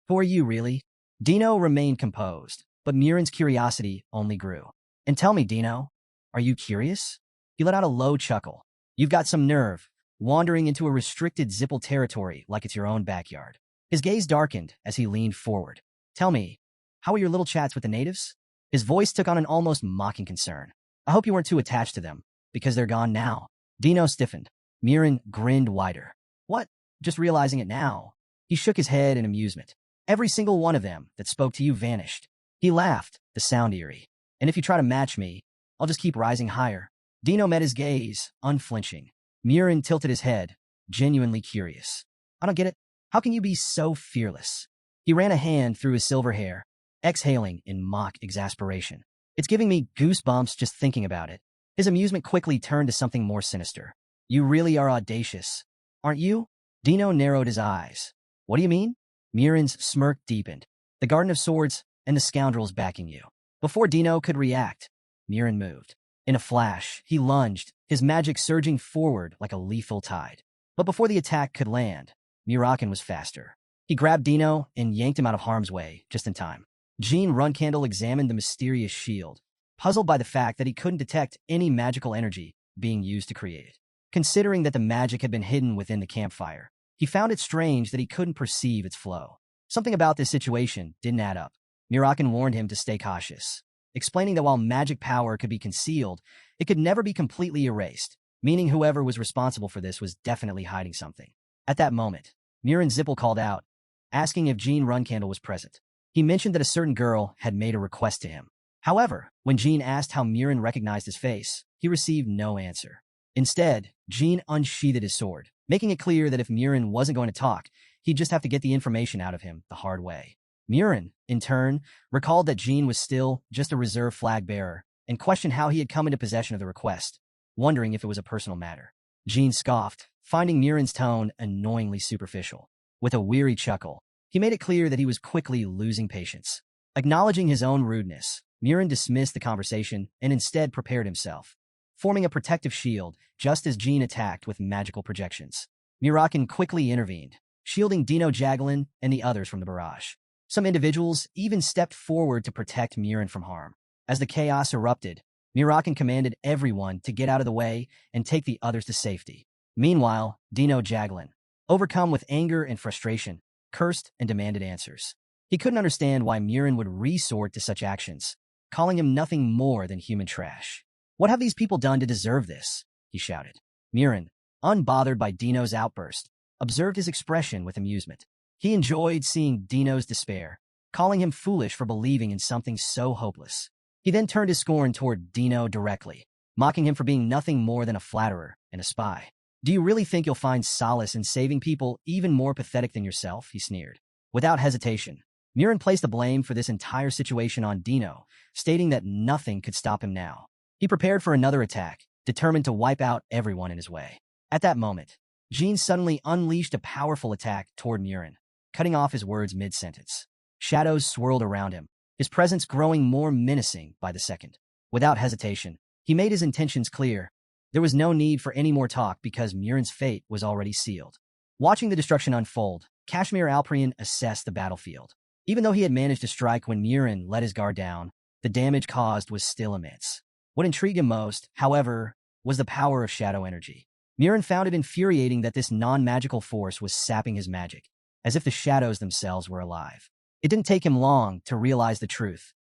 Who are you, really? Dino remained composed, but Murin's curiosity only grew. And tell me, Dino, are you curious? He let out a low chuckle. You've got some nerve, wandering into a restricted Zipple territory like it's your own backyard. His gaze darkened as he leaned forward. Tell me, how are your little chats with the natives? His voice took on an almost mocking concern. I hope you weren't too attached to them, because they're gone now. Dino stiffened. Murin grinned wider. What? Just realizing it now. He shook his head in amusement. Every single one of them that spoke to you vanished. He laughed, the sound eerie. And if you try to match me, I'll just keep rising higher. Dino met his gaze, unflinching. Murin tilted his head, genuinely curious. I don't get it. How can you be so fearless? He ran a hand through his silver hair, exhaling in mock exasperation. It's giving me goosebumps just thinking about it. His amusement quickly turned to something more sinister. You really are audacious, aren't you? Dino narrowed his eyes. What do you mean? Murin's smirk deepened. The Garden of Swords and the scoundrels backing you. Before Dino could react, Murin moved. In a flash, he lunged, his magic surging forward like a lethal tide. But before the attack could land, mirakin was faster. He grabbed Dino and yanked him out of harm's way, just in time. Gene Runcandle examined the mysterious shield, puzzled by the fact that he couldn't detect any magical energy being used to create it. Considering that the magic had been hidden within the campfire, he found it strange that he couldn't perceive its flow. Something about this situation didn't add up. Mirakin warned him to stay cautious, explaining that while magic power could be concealed, it could never be completely erased, meaning whoever was responsible for this was definitely hiding something. At that moment, Murin Zipple called out, asking if Gene Runcandle was present. He mentioned that a certain girl had made a request to him. However, when Gene asked how Murin recognized his face, he received no answer. Instead, Gene unsheathed his sword, making it clear that if Murin wasn't going to talk, he'd just have to get the information out of him the hard way. Murin, in turn, recalled that Gene was still just a reserve flag bearer and questioned how he had come into possession of the request, wondering if it was a personal matter. Gene scoffed, finding Murin's tone annoyingly superficial. With a weary chuckle, he made it clear that he was quickly losing patience. Acknowledging his own rudeness, Murin dismissed the conversation and instead prepared himself, forming a protective shield just as Gene attacked with magical projections. Mirakin quickly intervened, shielding Dino Jaglin and the others from the barrage. Some individuals even stepped forward to protect Murin from harm. As the chaos erupted, Mirakin commanded everyone to get out of the way and take the others to safety. Meanwhile, Dino Jaglin, overcome with anger and frustration, cursed and demanded answers. He couldn't understand why Murin would resort to such actions, calling him nothing more than human trash. "What have these people done to deserve this?" he shouted. Murin, unbothered by Dino's outburst, observed his expression with amusement. He enjoyed seeing Dino's despair, calling him foolish for believing in something so hopeless. He then turned his scorn toward Dino directly, mocking him for being nothing more than a flatterer and a spy. "Do you really think you'll find solace in saving people even more pathetic than yourself?" he sneered. Without hesitation, Murin placed the blame for this entire situation on Dino, stating that nothing could stop him now. He prepared for another attack, determined to wipe out everyone in his way. At that moment, Jean suddenly unleashed a powerful attack toward Murin, cutting off his words mid-sentence. Shadows swirled around him, his presence growing more menacing by the second. Without hesitation, he made his intentions clear. There was no need for any more talk because Murin's fate was already sealed. Watching the destruction unfold, Kashmir Alprian assessed the battlefield. Even though he had managed to strike when Murin let his guard down, the damage caused was still immense. What intrigued him most, however, was the power of shadow energy. Murin found it infuriating that this non-magical force was sapping his magic, as if the shadows themselves were alive. It didn't take him long to realize the truth.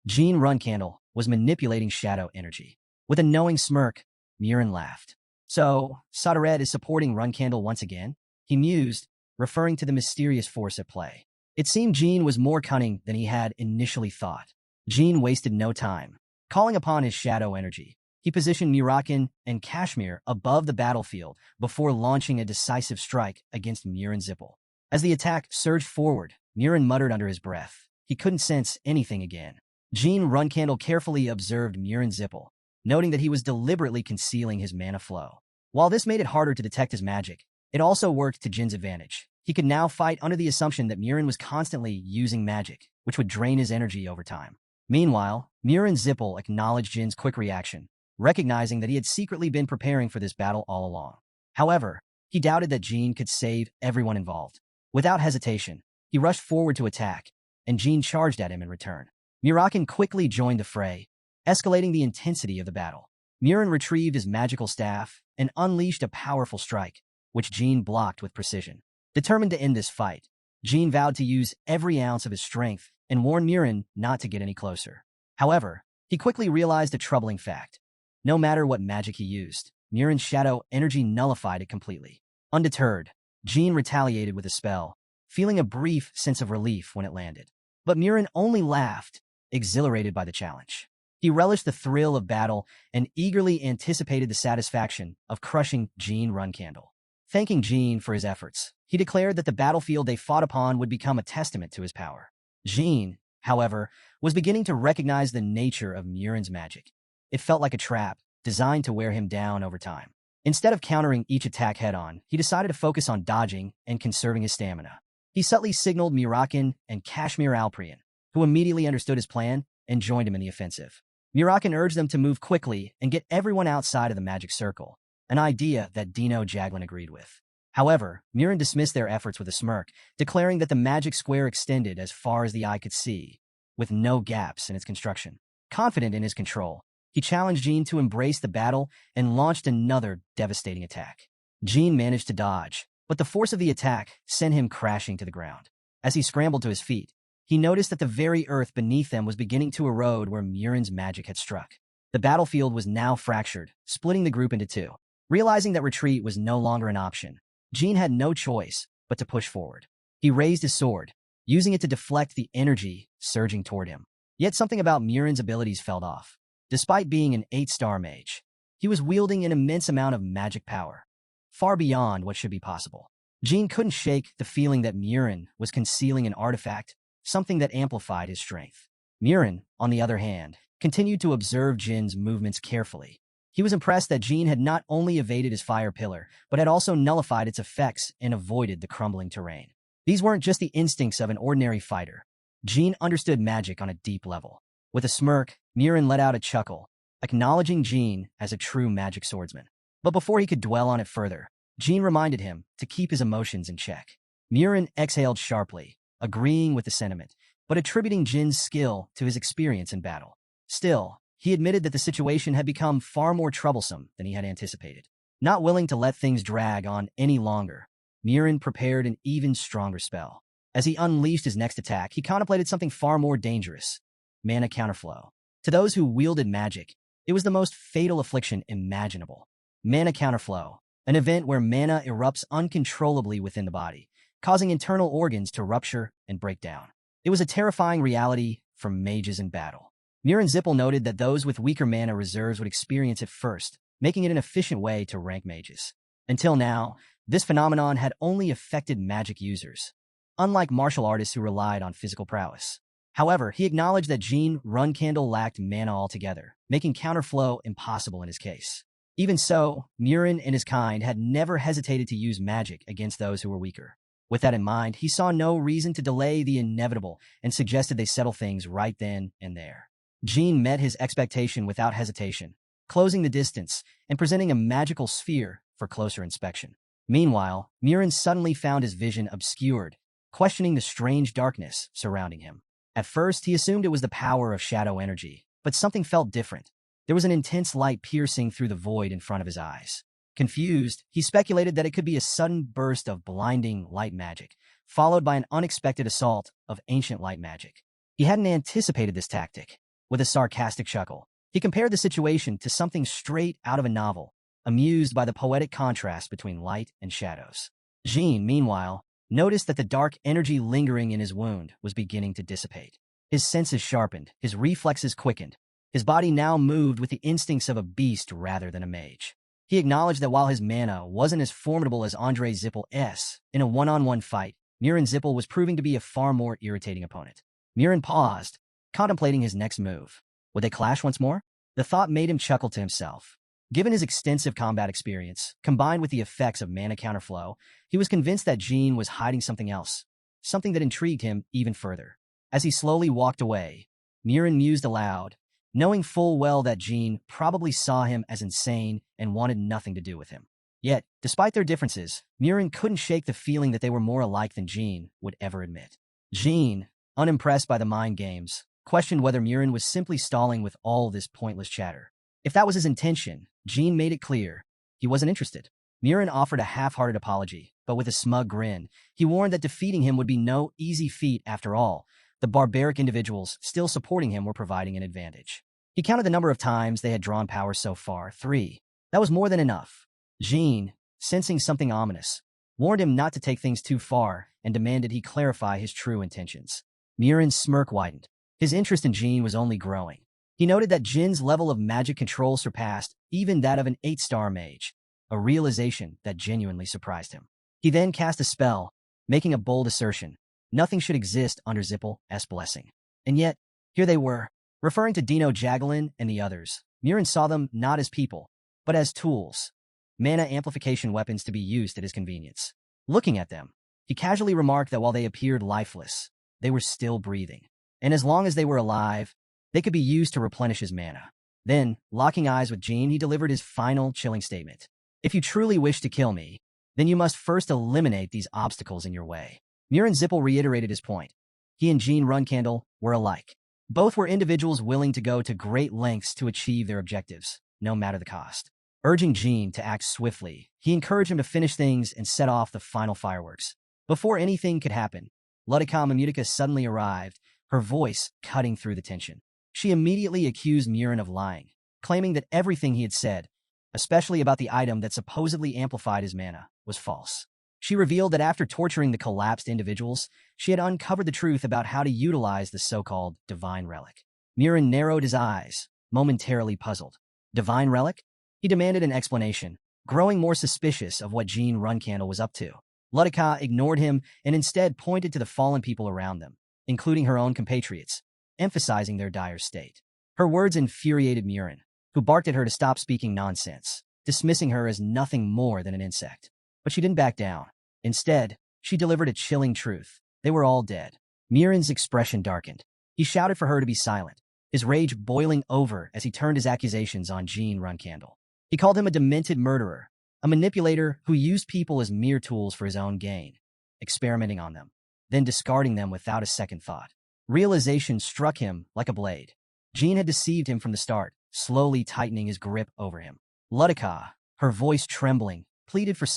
Jean Runcandle was manipulating shadow energy. With a knowing smirk, Murin laughed. "So, Sodared is supporting Runcandle once again?" he mused, referring to the mysterious force at play. It seemed Jean was more cunning than he had initially thought. Jean wasted no time. Calling upon his shadow energy, he positioned Mirakin and Kashmir above the battlefield before launching a decisive strike against Murin Zipple. As the attack surged forward, Murin muttered under his breath. He couldn't sense anything again. Jean Runcandle carefully observed Murin Zipple, noting that he was deliberately concealing his mana flow. While this made it harder to detect his magic, it also worked to Jin's advantage. He could now fight under the assumption that Murin was constantly using magic, which would drain his energy over time. Meanwhile, Murin Zipple acknowledged Jin's quick reaction, recognizing that he had secretly been preparing for this battle all along. However, he doubted that Jin could save everyone involved. Without hesitation, he rushed forward to attack, and Jin charged at him in return. Mirakin quickly joined the fray, escalating the intensity of the battle. Murin retrieved his magical staff and unleashed a powerful strike, which Jin blocked with precision. Determined to end this fight, Jin vowed to use every ounce of his strength and warned Murin not to get any closer. However, he quickly realized a troubling fact. No matter what magic he used, Murin's shadow energy nullified it completely. Undeterred, Jin retaliated with a spell, feeling a brief sense of relief when it landed. But Murin only laughed, exhilarated by the challenge. He relished the thrill of battle and eagerly anticipated the satisfaction of crushing Jin Runcandle. Thanking Jin for his efforts, he declared that the battlefield they fought upon would become a testament to his power. Jin, however, was beginning to recognize the nature of Murin's magic. It felt like a trap, designed to wear him down over time. Instead of countering each attack head-on, he decided to focus on dodging and conserving his stamina. He subtly signaled Mirakin and Kashmir Alprian, who immediately understood his plan and joined him in the offensive. Mirakin urged them to move quickly and get everyone outside of the magic circle, an idea that Dino Jaglin agreed with. However, Murin dismissed their efforts with a smirk, declaring that the magic square extended as far as the eye could see, with no gaps in its construction. Confident in his control, he challenged Jin to embrace the battle and launched another devastating attack. Jin managed to dodge, but the force of the attack sent him crashing to the ground. As he scrambled to his feet, he noticed that the very earth beneath them was beginning to erode where Murin's magic had struck. The battlefield was now fractured, splitting the group into two. Realizing that retreat was no longer an option, Jin had no choice but to push forward. He raised his sword, using it to deflect the energy surging toward him. Yet something about Murin's abilities fell off. Despite being an 8-star mage, he was wielding an immense amount of magic power, far beyond what should be possible. Jin couldn't shake the feeling that Murin was concealing an artifact, something that amplified his strength. Murin, on the other hand, continued to observe Jin's movements carefully. He was impressed that Jin had not only evaded his fire pillar, but had also nullified its effects and avoided the crumbling terrain. These weren't just the instincts of an ordinary fighter. Jin understood magic on a deep level. With a smirk, Murin let out a chuckle, acknowledging Jin as a true magic swordsman. But before he could dwell on it further, Jin reminded him to keep his emotions in check. Murin exhaled sharply, agreeing with the sentiment, but attributing Jin's skill to his experience in battle. Still, he admitted that the situation had become far more troublesome than he had anticipated. Not willing to let things drag on any longer, Murin prepared an even stronger spell. As he unleashed his next attack, he contemplated something far more dangerous: mana counterflow. To those who wielded magic, it was the most fatal affliction imaginable. Mana counterflow, an event where mana erupts uncontrollably within the body, causing internal organs to rupture and break down. It was a terrifying reality for mages in battle. Murin Zipple noted that those with weaker mana reserves would experience it first, making it an efficient way to rank mages. Until now, this phenomenon had only affected magic users, unlike martial artists who relied on physical prowess. However, he acknowledged that Runcandle lacked mana altogether, making counterflow impossible in his case. Even so, Murin and his kind had never hesitated to use magic against those who were weaker. With that in mind, he saw no reason to delay the inevitable and suggested they settle things right then and there. Jean met his expectation without hesitation, closing the distance and presenting a magical sphere for closer inspection. Meanwhile, Murin suddenly found his vision obscured, questioning the strange darkness surrounding him. At first, he assumed it was the power of shadow energy, but something felt different. There was an intense light piercing through the void in front of his eyes. Confused, he speculated that it could be a sudden burst of blinding light magic, followed by an unexpected assault of ancient light magic. He hadn't anticipated this tactic. With a sarcastic chuckle, he compared the situation to something straight out of a novel, amused by the poetic contrast between light and shadows. Jean, meanwhile, noticed that the dark energy lingering in his wound was beginning to dissipate. His senses sharpened, his reflexes quickened. His body now moved with the instincts of a beast rather than a mage. He acknowledged that while his mana wasn't as formidable as Andre Zipple's in a one-on-one fight, Murin Zipple was proving to be a far more irritating opponent. Murin paused, contemplating his next move. Would they clash once more? The thought made him chuckle to himself. Given his extensive combat experience, combined with the effects of mana counterflow, he was convinced that Jean was hiding something else, something that intrigued him even further. As he slowly walked away, Murin mused aloud, knowing full well that Jean probably saw him as insane and wanted nothing to do with him. Yet, despite their differences, Murin couldn't shake the feeling that they were more alike than Jean would ever admit. Jean, unimpressed by the mind games, questioned whether Murin was simply stalling with all this pointless chatter. If that was his intention, Jean made it clear he wasn't interested. Murin offered a half-hearted apology, but with a smug grin, he warned that defeating him would be no easy feat after all. The barbaric individuals still supporting him were providing an advantage. He counted the number of times they had drawn power so far, 3. That was more than enough. Jean, sensing something ominous, warned him not to take things too far and demanded he clarify his true intentions. Murin's smirk widened. His interest in Jean was only growing. He noted that Jin's level of magic control surpassed even that of an 8-star mage, a realization that genuinely surprised him. He then cast a spell, making a bold assertion: nothing should exist under Zipple's blessing. And yet, here they were, referring to Dino Jagelin and the others. Murin saw them not as people, but as tools, mana amplification weapons to be used at his convenience. Looking at them, he casually remarked that while they appeared lifeless, they were still breathing. And as long as they were alive, they could be used to replenish his mana. Then, locking eyes with Jean, he delivered his final chilling statement. If you truly wish to kill me, then you must first eliminate these obstacles in your way. Murin Zipple reiterated his point. He and Jean Runcandle were alike. Both were individuals willing to go to great lengths to achieve their objectives, no matter the cost. Urging Jean to act swiftly, he encouraged him to finish things and set off the final fireworks. Before anything could happen, Ludika Mamutica suddenly arrived, her voice cutting through the tension. She immediately accused Murin of lying, claiming that everything he had said, especially about the item that supposedly amplified his mana, was false. She revealed that after torturing the collapsed individuals, she had uncovered the truth about how to utilize the so-called divine relic. Murin narrowed his eyes, momentarily puzzled. Divine relic? He demanded an explanation, growing more suspicious of what Jean Runcandle was up to. Ludika ignored him and instead pointed to the fallen people around them, including her own compatriots, emphasizing their dire state. Her words infuriated Murin, who barked at her to stop speaking nonsense, dismissing her as nothing more than an insect. But she didn't back down. Instead, she delivered a chilling truth. They were all dead. Murin's expression darkened. He shouted for her to be silent, his rage boiling over as he turned his accusations on Jean Runcandle. He called him a demented murderer, a manipulator who used people as mere tools for his own gain, experimenting on them, then discarding them without a second thought. Realization struck him like a blade. Jean had deceived him from the start, slowly tightening his grip over him. Ludika, her voice trembling, pleaded for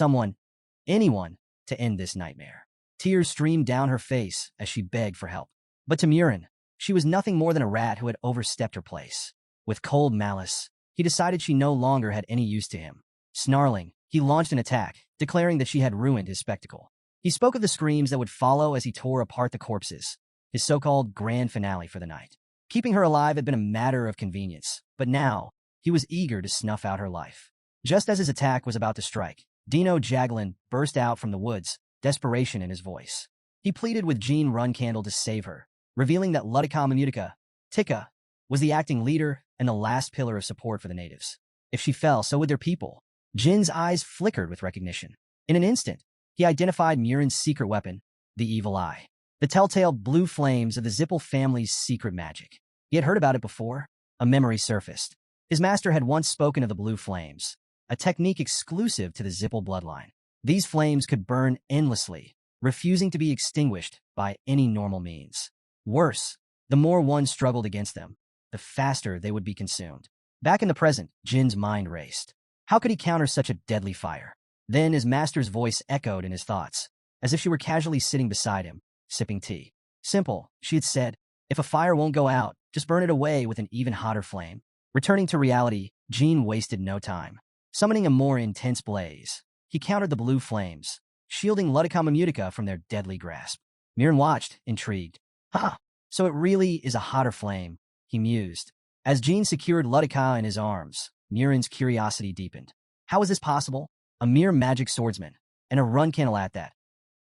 anyone, to end this nightmare. Tears streamed down her face as she begged for help. But to Murin, she was nothing more than a rat who had overstepped her place. With cold malice, he decided she no longer had any use to him. Snarling, he launched an attack, declaring that she had ruined his spectacle. He spoke of the screams that would follow as he tore apart the corpses, his so-called grand finale for the night. Keeping her alive had been a matter of convenience, but now he was eager to snuff out her life. Just as his attack was about to strike, Dino Jaglin burst out from the woods, desperation in his voice. He pleaded with Jean Runcandle to save her, revealing that Lutica Tika was the acting leader and the last pillar of support for the natives. If she fell, so would their people. Jin's eyes flickered with recognition. In an instant, he identified Murin's secret weapon, the evil eye. The telltale blue flames of the Zipple family's secret magic. He had heard about it before. A memory surfaced. His master had once spoken of the blue flames, a technique exclusive to the Zipple bloodline. These flames could burn endlessly, refusing to be extinguished by any normal means. Worse, the more one struggled against them, the faster they would be consumed. Back in the present, Jin's mind raced. How could he counter such a deadly fire? Then his master's voice echoed in his thoughts, as if she were casually sitting beside him, sipping tea. Simple, she had said. If a fire won't go out, just burn it away with an even hotter flame. Returning to reality, Jin wasted no time. Summoning a more intense blaze, he countered the blue flames, shielding Lutica from their deadly grasp. Murin watched, intrigued. So it really is a hotter flame, he mused. As Jin secured Lutica in his arms, Murin's curiosity deepened. How was this possible? A mere magic swordsman, and a Runcandle at that.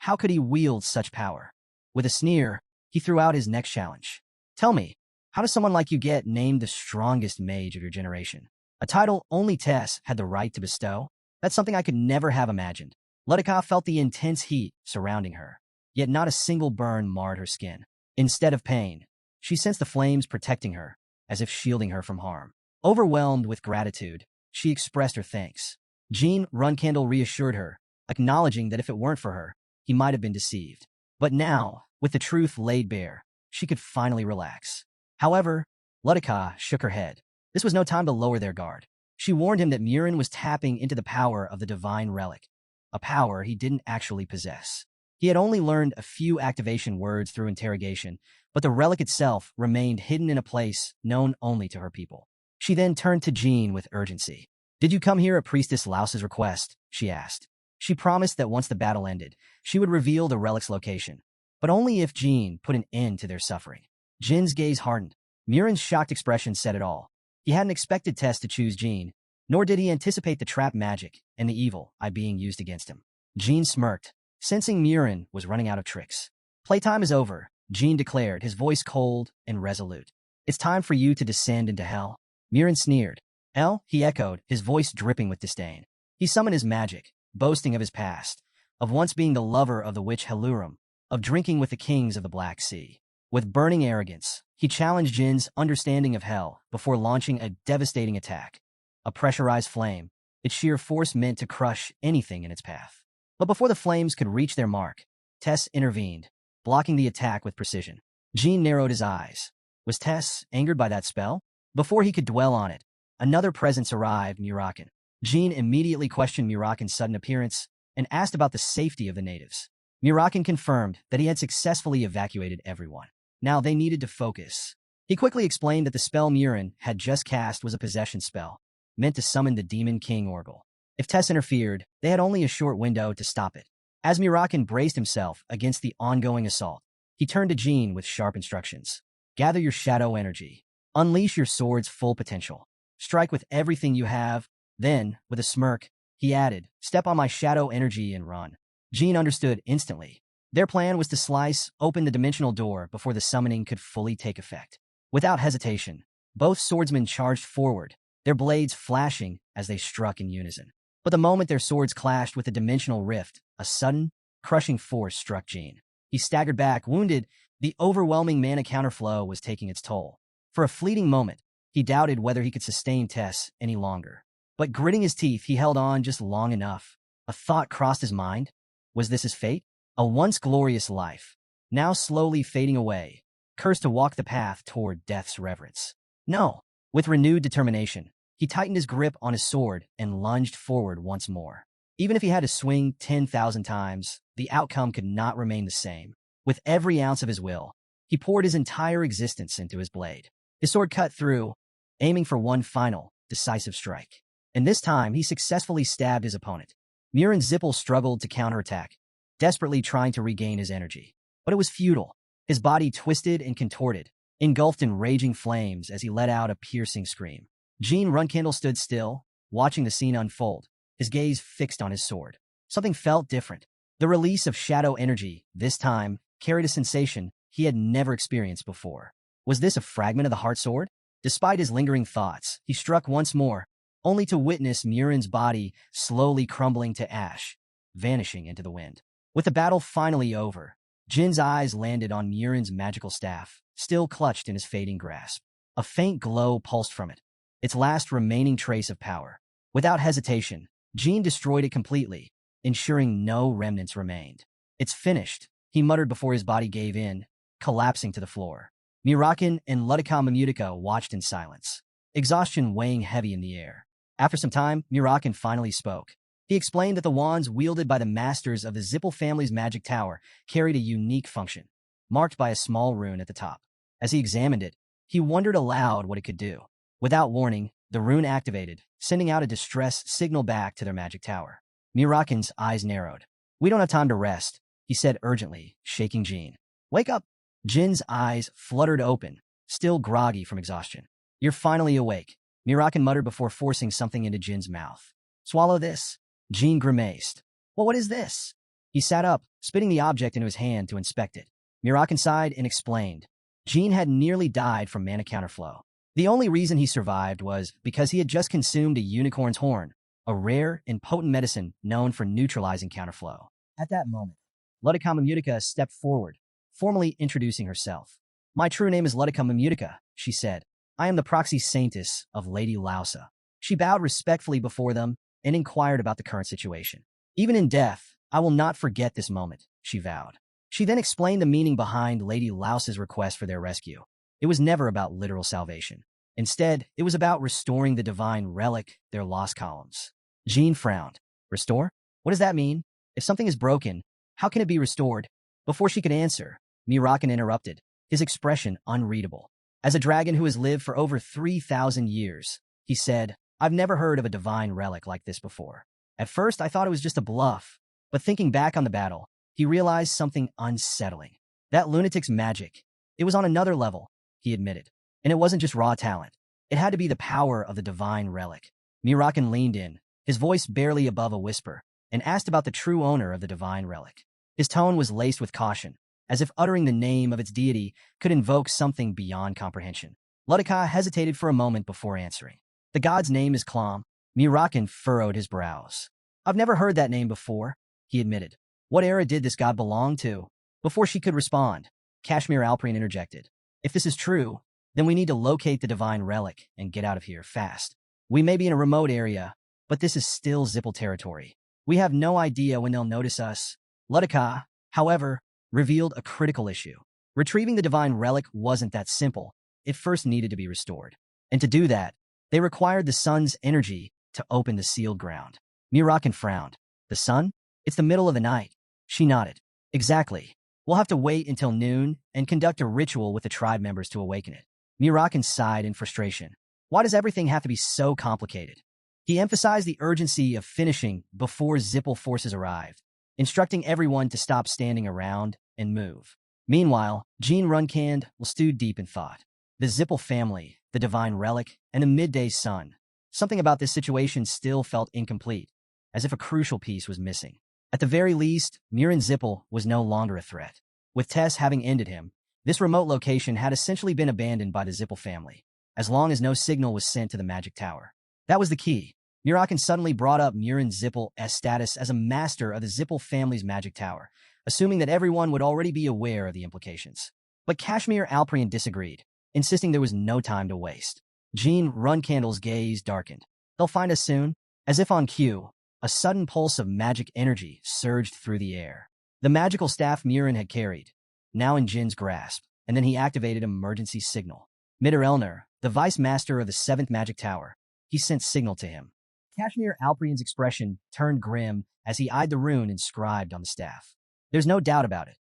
How could he wield such power? With a sneer, he threw out his next challenge. Tell me, how does someone like you get named the strongest mage of your generation? A title only Tess had the right to bestow? That's something I could never have imagined. Lutica felt the intense heat surrounding her, yet not a single burn marred her skin. Instead of pain, she sensed the flames protecting her, as if shielding her from harm. Overwhelmed with gratitude, she expressed her thanks. Jean Runcandle reassured her, acknowledging that if it weren't for her, he might have been deceived. But now, with the truth laid bare, she could finally relax. However, Lutica shook her head. This was no time to lower their guard. She warned him that Murin was tapping into the power of the divine relic, a power he didn't actually possess. He had only learned a few activation words through interrogation, but the relic itself remained hidden in a place known only to her people. She then turned to Jean with urgency. Did you come here at Priestess Laus's request? She asked. She promised that once the battle ended, she would reveal the relic's location, but only if Jean put an end to their suffering. Jin's gaze hardened. Murin's shocked expression said it all. He hadn't expected Tess to choose Jean, nor did he anticipate the trap magic and the evil eye being used against him. Jean smirked, sensing Murin was running out of tricks. Playtime is over, Jean declared, his voice cold and resolute. It's time for you to descend into hell. Murin sneered. Hell? He echoed, his voice dripping with disdain. He summoned his magic, boasting of his past, of once being the lover of the witch Helurum, of drinking with the kings of the Black Sea. With burning arrogance, he challenged Jin's understanding of hell before launching a devastating attack. A pressurized flame, its sheer force meant to crush anything in its path. But before the flames could reach their mark, Tess intervened, blocking the attack with precision. Jin narrowed his eyes. Was Tess angered by that spell? Before he could dwell on it, another presence arrived, mirakin. Jin immediately questioned Mirakin's sudden appearance and asked about the safety of the natives. Mirakin confirmed that he had successfully evacuated everyone. Now they needed to focus. He quickly explained that the spell Murin had just cast was a possession spell, meant to summon the Demon King Orgel. If Tess interfered, they had only a short window to stop it. As Mirakin braced himself against the ongoing assault, he turned to Jean with sharp instructions. Gather your shadow energy. Unleash your sword's full potential. Strike with everything you have. Then, with a smirk, he added, step on my shadow energy and run. Jean understood instantly. Their plan was to slice open the dimensional door before the summoning could fully take effect. Without hesitation, both swordsmen charged forward, their blades flashing as they struck in unison. But the moment their swords clashed with the dimensional rift, a sudden, crushing force struck Jean. He staggered back, wounded. The overwhelming mana counterflow was taking its toll. For a fleeting moment, he doubted whether he could sustain Tess any longer. But gritting his teeth, he held on just long enough. A thought crossed his mind. Was this his fate? A once glorious life, now slowly fading away, cursed to walk the path toward death's reverence. No. With renewed determination, he tightened his grip on his sword and lunged forward once more. Even if he had to swing 10,000 times, the outcome could not remain the same. With every ounce of his will, he poured his entire existence into his blade. His sword cut through, aiming for one final, decisive strike. And this time, he successfully stabbed his opponent. Murin Zipple struggled to counterattack, desperately trying to regain his energy. But it was futile. His body twisted and contorted, engulfed in raging flames as he let out a piercing scream. Jean Runcandle stood still, watching the scene unfold, his gaze fixed on his sword. Something felt different. The release of shadow energy, this time, carried a sensation he had never experienced before. Was this a fragment of the heart sword? Despite his lingering thoughts, he struck once more, only to witness Murin's body slowly crumbling to ash, vanishing into the wind. With the battle finally over, Jin's eyes landed on Murin's magical staff, still clutched in his fading grasp. A faint glow pulsed from it, its last remaining trace of power. Without hesitation, Jin destroyed it completely, ensuring no remnants remained. "It's finished," he muttered before his body gave in, collapsing to the floor. Mirakin and Mamutika watched in silence, exhaustion weighing heavy in the air. After some time, Mirakin finally spoke. He explained that the wands wielded by the masters of the Zipple family's magic tower carried a unique function, marked by a small rune at the top. As he examined it, he wondered aloud what it could do. Without warning, the rune activated, sending out a distress signal back to their magic tower. Mirakin's eyes narrowed. "We don't have time to rest," he said urgently, shaking Jin. "Wake up!" Jin's eyes fluttered open, still groggy from exhaustion. "You're finally awake," Mirakin muttered before forcing something into Jin's mouth. "Swallow this." Jin grimaced. "Well, what is this?" He sat up, spitting the object into his hand to inspect it. Mirakin sighed and explained. Jin had nearly died from mana counterflow. The only reason he survived was because he had just consumed a unicorn's horn, a rare and potent medicine known for neutralizing counterflow. At that moment, Mamutika stepped forward, formally introducing herself. "My true name is Mamutika," she said. "I am the proxy saintess of Lady Lausa." She bowed respectfully before them and inquired about the current situation. "Even in death, I will not forget this moment," she vowed. She then explained the meaning behind Lady Lausa's request for their rescue. It was never about literal salvation. Instead, it was about restoring the divine relic, their lost columns. Jean frowned. "Restore? What does that mean? If something is broken, how can it be restored?" Before she could answer, Mirakin interrupted, his expression unreadable. "As a dragon who has lived for over 3,000 years, he said, I've never heard of a divine relic like this before. At first, I thought it was just a bluff, but thinking back on the battle, he realized something unsettling. That lunatic's magic. It was on another level, he admitted. And it wasn't just raw talent. It had to be the power of the divine relic." Mirakin leaned in, his voice barely above a whisper, and asked about the true owner of the divine relic. His tone was laced with caution, as if uttering the name of its deity could invoke something beyond comprehension. Ludika hesitated for a moment before answering. "The god's name is Klam." Mirakin furrowed his brows. "I've never heard that name before," he admitted. "What era did this god belong to?" Before she could respond, Kashmir Alprine interjected. "If this is true, then we need to locate the divine relic and get out of here fast. We may be in a remote area, but this is still Zipple territory. We have no idea when they'll notice us." Ludika, however, revealed a critical issue. Retrieving the divine relic wasn't that simple. It first needed to be restored. And to do that, they required the sun's energy to open the sealed ground. Mirakin frowned. "The sun? It's the middle of the night." She nodded. "Exactly. We'll have to wait until noon and conduct a ritual with the tribe members to awaken it." Mirakin sighed in frustration. Why does everything have to be so complicated? He emphasized the urgency of finishing before Zipple forces arrived, instructing everyone to stop standing around and move. Meanwhile, Jean Runcandle stewed deep in thought. The Zipple family, the divine relic, and the midday sun. Something about this situation still felt incomplete, as if a crucial piece was missing. At the very least, Murin Zipple was no longer a threat. With Tess having ended him, this remote location had essentially been abandoned by the Zipple family, as long as no signal was sent to the magic tower. That was the key. Mirakin suddenly brought up Murin Zipple's status as a master of the Zipple family's magic tower, assuming that everyone would already be aware of the implications. But Kashmir Alprine disagreed, insisting there was no time to waste. Jean Runcandle's gaze darkened. "They'll find us soon." As if on cue, a sudden pulse of magic energy surged through the air. The magical staff Murin had carried, now in Jin's grasp, and then he activated an emergency signal. Midder Elner, the vice master of the 7th magic tower, he sent signal to him. Kashmir Alprine's expression turned grim as he eyed the rune inscribed on the staff. There's no doubt about it.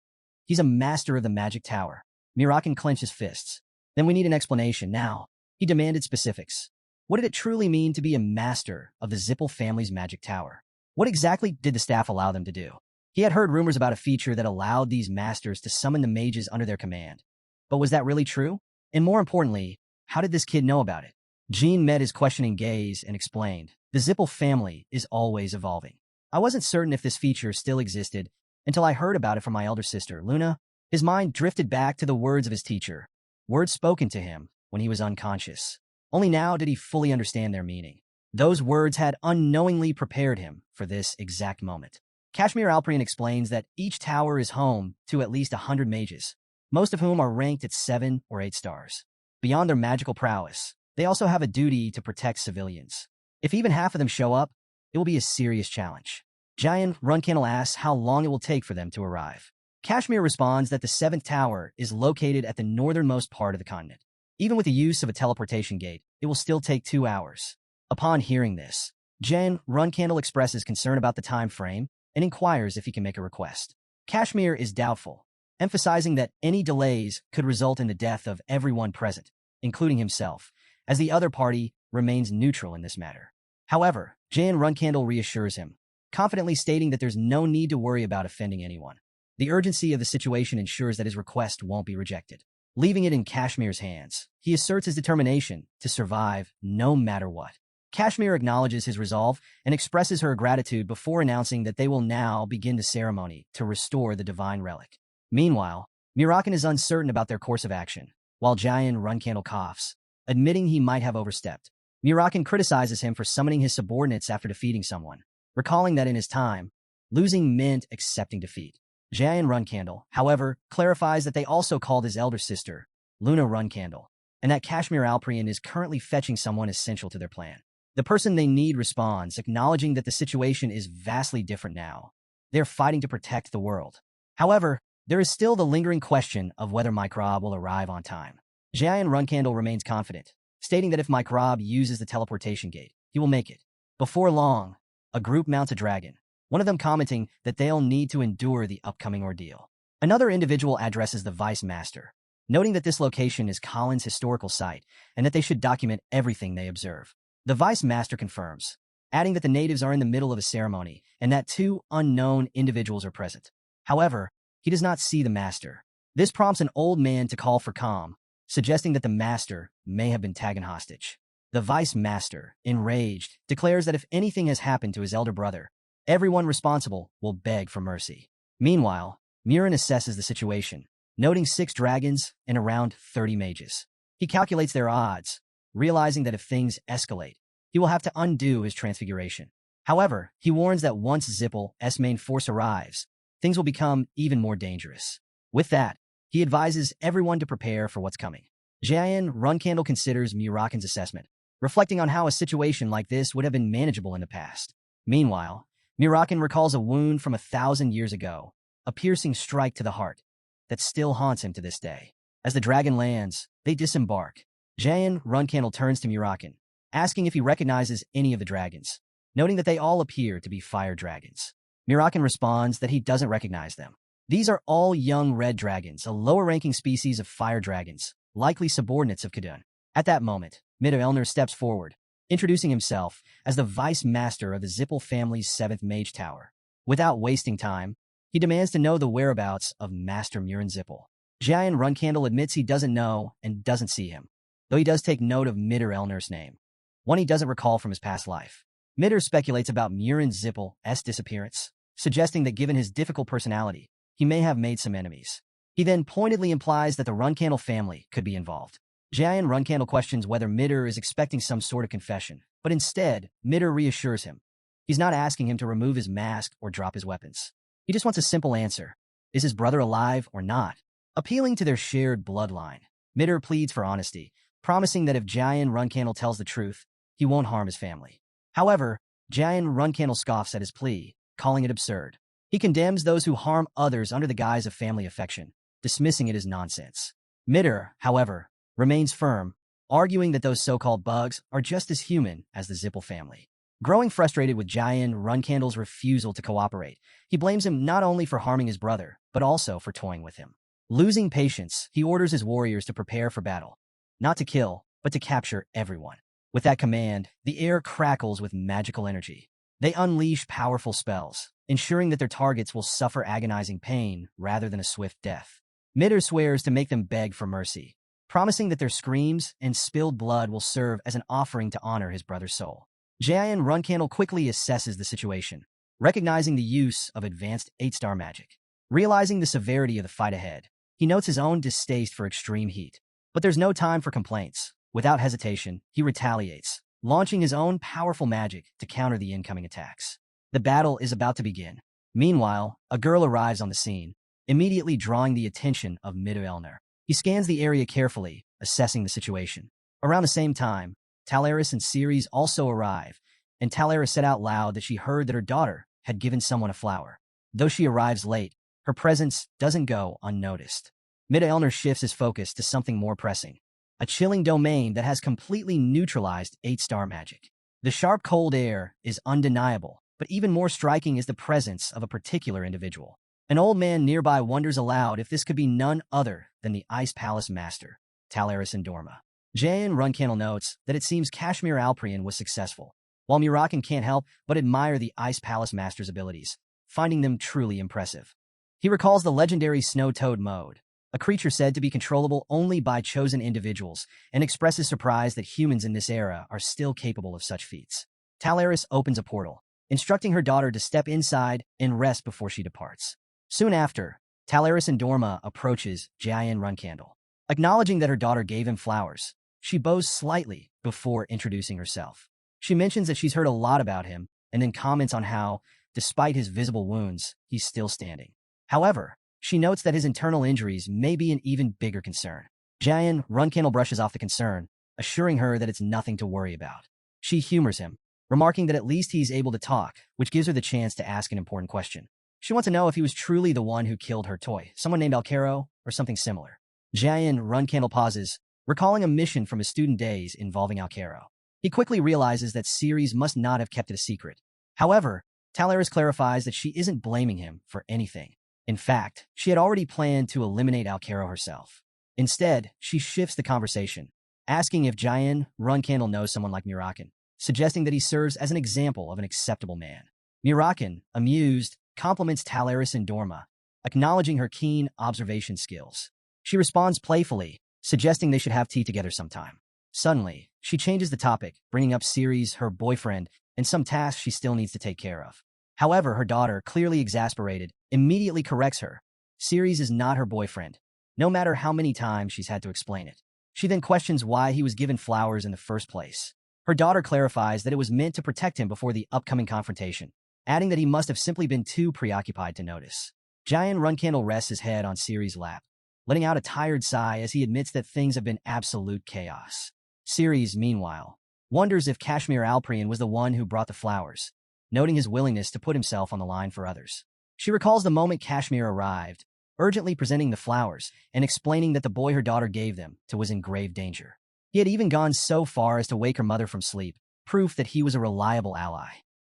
He's a master of the magic tower. Mirakin clenched his fists. Then we need an explanation now. He demanded specifics. What did it truly mean to be a master of the Zipple family's magic tower? What exactly did the staff allow them to do? He had heard rumors about a feature that allowed these masters to summon the mages under their command. But was that really true? And more importantly, how did this kid know about it? Jean met his questioning gaze and explained, the Zipple family is always evolving. I wasn't certain if this feature still existed until I heard about it from my elder sister, Luna. His mind drifted back to the words of his teacher, words spoken to him when he was unconscious. Only now did he fully understand their meaning. Those words had unknowingly prepared him for this exact moment. Kashmir Alprian explains that each tower is home to at least 100 mages, most of whom are ranked at 7 or 8 stars. Beyond their magical prowess, they also have a duty to protect civilians. If even half of them show up, it will be a serious challenge. Giant Runcandle asks how long it will take for them to arrive. Kashmir responds that the 7th tower is located at the northernmost part of the continent. Even with the use of a teleportation gate, it will still take 2 hours. Upon hearing this, Jen Runcandle expresses concern about the time frame and inquires if he can make a request. Kashmir is doubtful, emphasizing that any delays could result in the death of everyone present, including himself, as the other party remains neutral in this matter. However, Jan Runcandle reassures him, confidently stating that there's no need to worry about offending anyone. The urgency of the situation ensures that his request won't be rejected. Leaving it in Kashmir's hands, he asserts his determination to survive no matter what. Kashmir acknowledges his resolve and expresses her gratitude before announcing that they will now begin the ceremony to restore the divine relic. Meanwhile, Mirakin is uncertain about their course of action, while Jayan Runcandle coughs, admitting he might have overstepped. Mirakin criticizes him for summoning his subordinates after defeating someone, recalling that in his time, losing meant accepting defeat. Jayan Runcandle, however, clarifies that they also called his elder sister, Luna Runcandle, and that Kashmir Alprian is currently fetching someone essential to their plan. The person they need responds, acknowledging that the situation is vastly different now. They're fighting to protect the world. However, there is still the lingering question of whether Microb will arrive on time. Jayan Runcandle remains confident, stating that if Microb uses the teleportation gate, he will make it. Before long, a group mounts a dragon, one of them commenting that they'll need to endure the upcoming ordeal. Another individual addresses the Vice Master, noting that this location is Colin's historical site and that they should document everything they observe. The Vice Master confirms, adding that the natives are in the middle of a ceremony and that 2 unknown individuals are present. However, he does not see the Master. This prompts an old man to call for calm, suggesting that the Master may have been taken hostage. The Vice Master, enraged, declares that if anything has happened to his elder brother, everyone responsible will beg for mercy. Meanwhile, Murin assesses the situation, noting 6 dragons and around 30 mages. He calculates their odds, realizing that if things escalate, he will have to undo his transfiguration. However, he warns that once Zipple's main force arrives, things will become even more dangerous. With that, he advises everyone to prepare for what's coming. Jayan Runcandle considers Mirakin's assessment, reflecting on how a situation like this would have been manageable in the past. Meanwhile, Mirakin recalls a wound from 1,000 years ago, a piercing strike to the heart that still haunts him to this day. As the dragon lands, they disembark. Jayan Runcandle turns to Mirakin, asking if he recognizes any of the dragons, noting that they all appear to be fire dragons. Mirakin responds that he doesn't recognize them. These are all young red dragons, a lower-ranking species of fire dragons, likely subordinates of Kadun. At that moment, Midder Elner steps forward, introducing himself as the Vice Master of the Zipple family's 7th Mage Tower. Without wasting time, he demands to know the whereabouts of Master Murin Zipple. Jayan Runcandle admits he doesn't know and doesn't see him, though he does take note of Midder Elner's name, one he doesn't recall from his past life. Midder speculates about Murin Zipple's disappearance, suggesting that given his difficult personality, he may have made some enemies. He then pointedly implies that the Runcandle family could be involved. Jayan Runcandle questions whether Midder is expecting some sort of confession, but instead, Midder reassures him. He's not asking him to remove his mask or drop his weapons. He just wants a simple answer. Is his brother alive or not? Appealing to their shared bloodline, Midder pleads for honesty, promising that if Jayan Runcandle tells the truth, he won't harm his family. However, Jayan Runcandle scoffs at his plea, calling it absurd. He condemns those who harm others under the guise of family affection, dismissing it as nonsense. Midder, however, remains firm, arguing that those so-called bugs are just as human as the Zipple family. Growing frustrated with Jian Runcandle's refusal to cooperate, he blames him not only for harming his brother, but also for toying with him. Losing patience, he orders his warriors to prepare for battle. Not to kill, but to capture everyone. With that command, the air crackles with magical energy. They unleash powerful spells, ensuring that their targets will suffer agonizing pain rather than a swift death. Midder swears to make them beg for mercy, promising that their screams and spilled blood will serve as an offering to honor his brother's soul. Jian Runcandle quickly assesses the situation, recognizing the use of advanced 8-star magic. Realizing the severity of the fight ahead, he notes his own distaste for extreme heat. But there's no time for complaints. Without hesitation, he retaliates, launching his own powerful magic to counter the incoming attacks. The battle is about to begin. Meanwhile, a girl arrives on the scene, immediately drawing the attention of Middelner. He scans the area carefully, assessing the situation. Around the same time, Talaris and Ceres also arrive, and Talaris said out loud that she heard that her daughter had given someone a flower. Though she arrives late, her presence doesn't go unnoticed. Middelner shifts his focus to something more pressing, a chilling domain that has completely neutralized 8-star magic. The sharp cold air is undeniable, but even more striking is the presence of a particular individual. An old man nearby wonders aloud if this could be none other than the Ice Palace Master, Talaris and Dorma. Jian Runcandle notes that it seems Kashmir Alprian was successful, while mirakin can't help but admire the Ice Palace Master's abilities, finding them truly impressive. He recalls the legendary Snow Toad mode, a creature said to be controllable only by chosen individuals, and expresses surprise that humans in this era are still capable of such feats. Talaris opens a portal, instructing her daughter to step inside and rest before she departs. Soon after, Talaris and Dorma approaches Jian Runcandle. Acknowledging that her daughter gave him flowers, she bows slightly before introducing herself. She mentions that she's heard a lot about him, and then comments on how, despite his visible wounds, he's still standing. However, she notes that his internal injuries may be an even bigger concern. Jian Runcandle brushes off the concern, assuring her that it's nothing to worry about. She humors him, remarking that at least he's able to talk, which gives her the chance to ask an important question. She wants to know if he was truly the one who killed her toy, someone named Alcaro, or something similar. Jian Runcandle pauses, recalling a mission from his student days involving Alcaro. He quickly realizes that Ceres must not have kept it a secret. However, Talaris clarifies that she isn't blaming him for anything. In fact, she had already planned to eliminate Alcaro herself. Instead, she shifts the conversation, asking if Jian Runcandle knows someone like mirakin, suggesting that he serves as an example of an acceptable man. Mirakin, amused, compliments Talaris and Dorma, acknowledging her keen observation skills. She responds playfully, suggesting they should have tea together sometime. Suddenly, she changes the topic, bringing up Ceres, her boyfriend, and some tasks she still needs to take care of. However, her daughter, clearly exasperated, immediately corrects her. Ceres is not her boyfriend, no matter how many times she's had to explain it. She then questions why he was given flowers in the first place. Her daughter clarifies that it was meant to protect him before the upcoming confrontation, adding that he must have simply been too preoccupied to notice. Jian Runcandle rests his head on Ceres' lap, letting out a tired sigh as he admits that things have been absolute chaos. Ceres, meanwhile, wonders if Kashmir Alprian was the one who brought the flowers, noting his willingness to put himself on the line for others. She recalls the moment Kashmir arrived, urgently presenting the flowers and explaining that the boy her daughter gave them to was in grave danger. He had even gone so far as to wake her mother from sleep, proof that he was a reliable ally.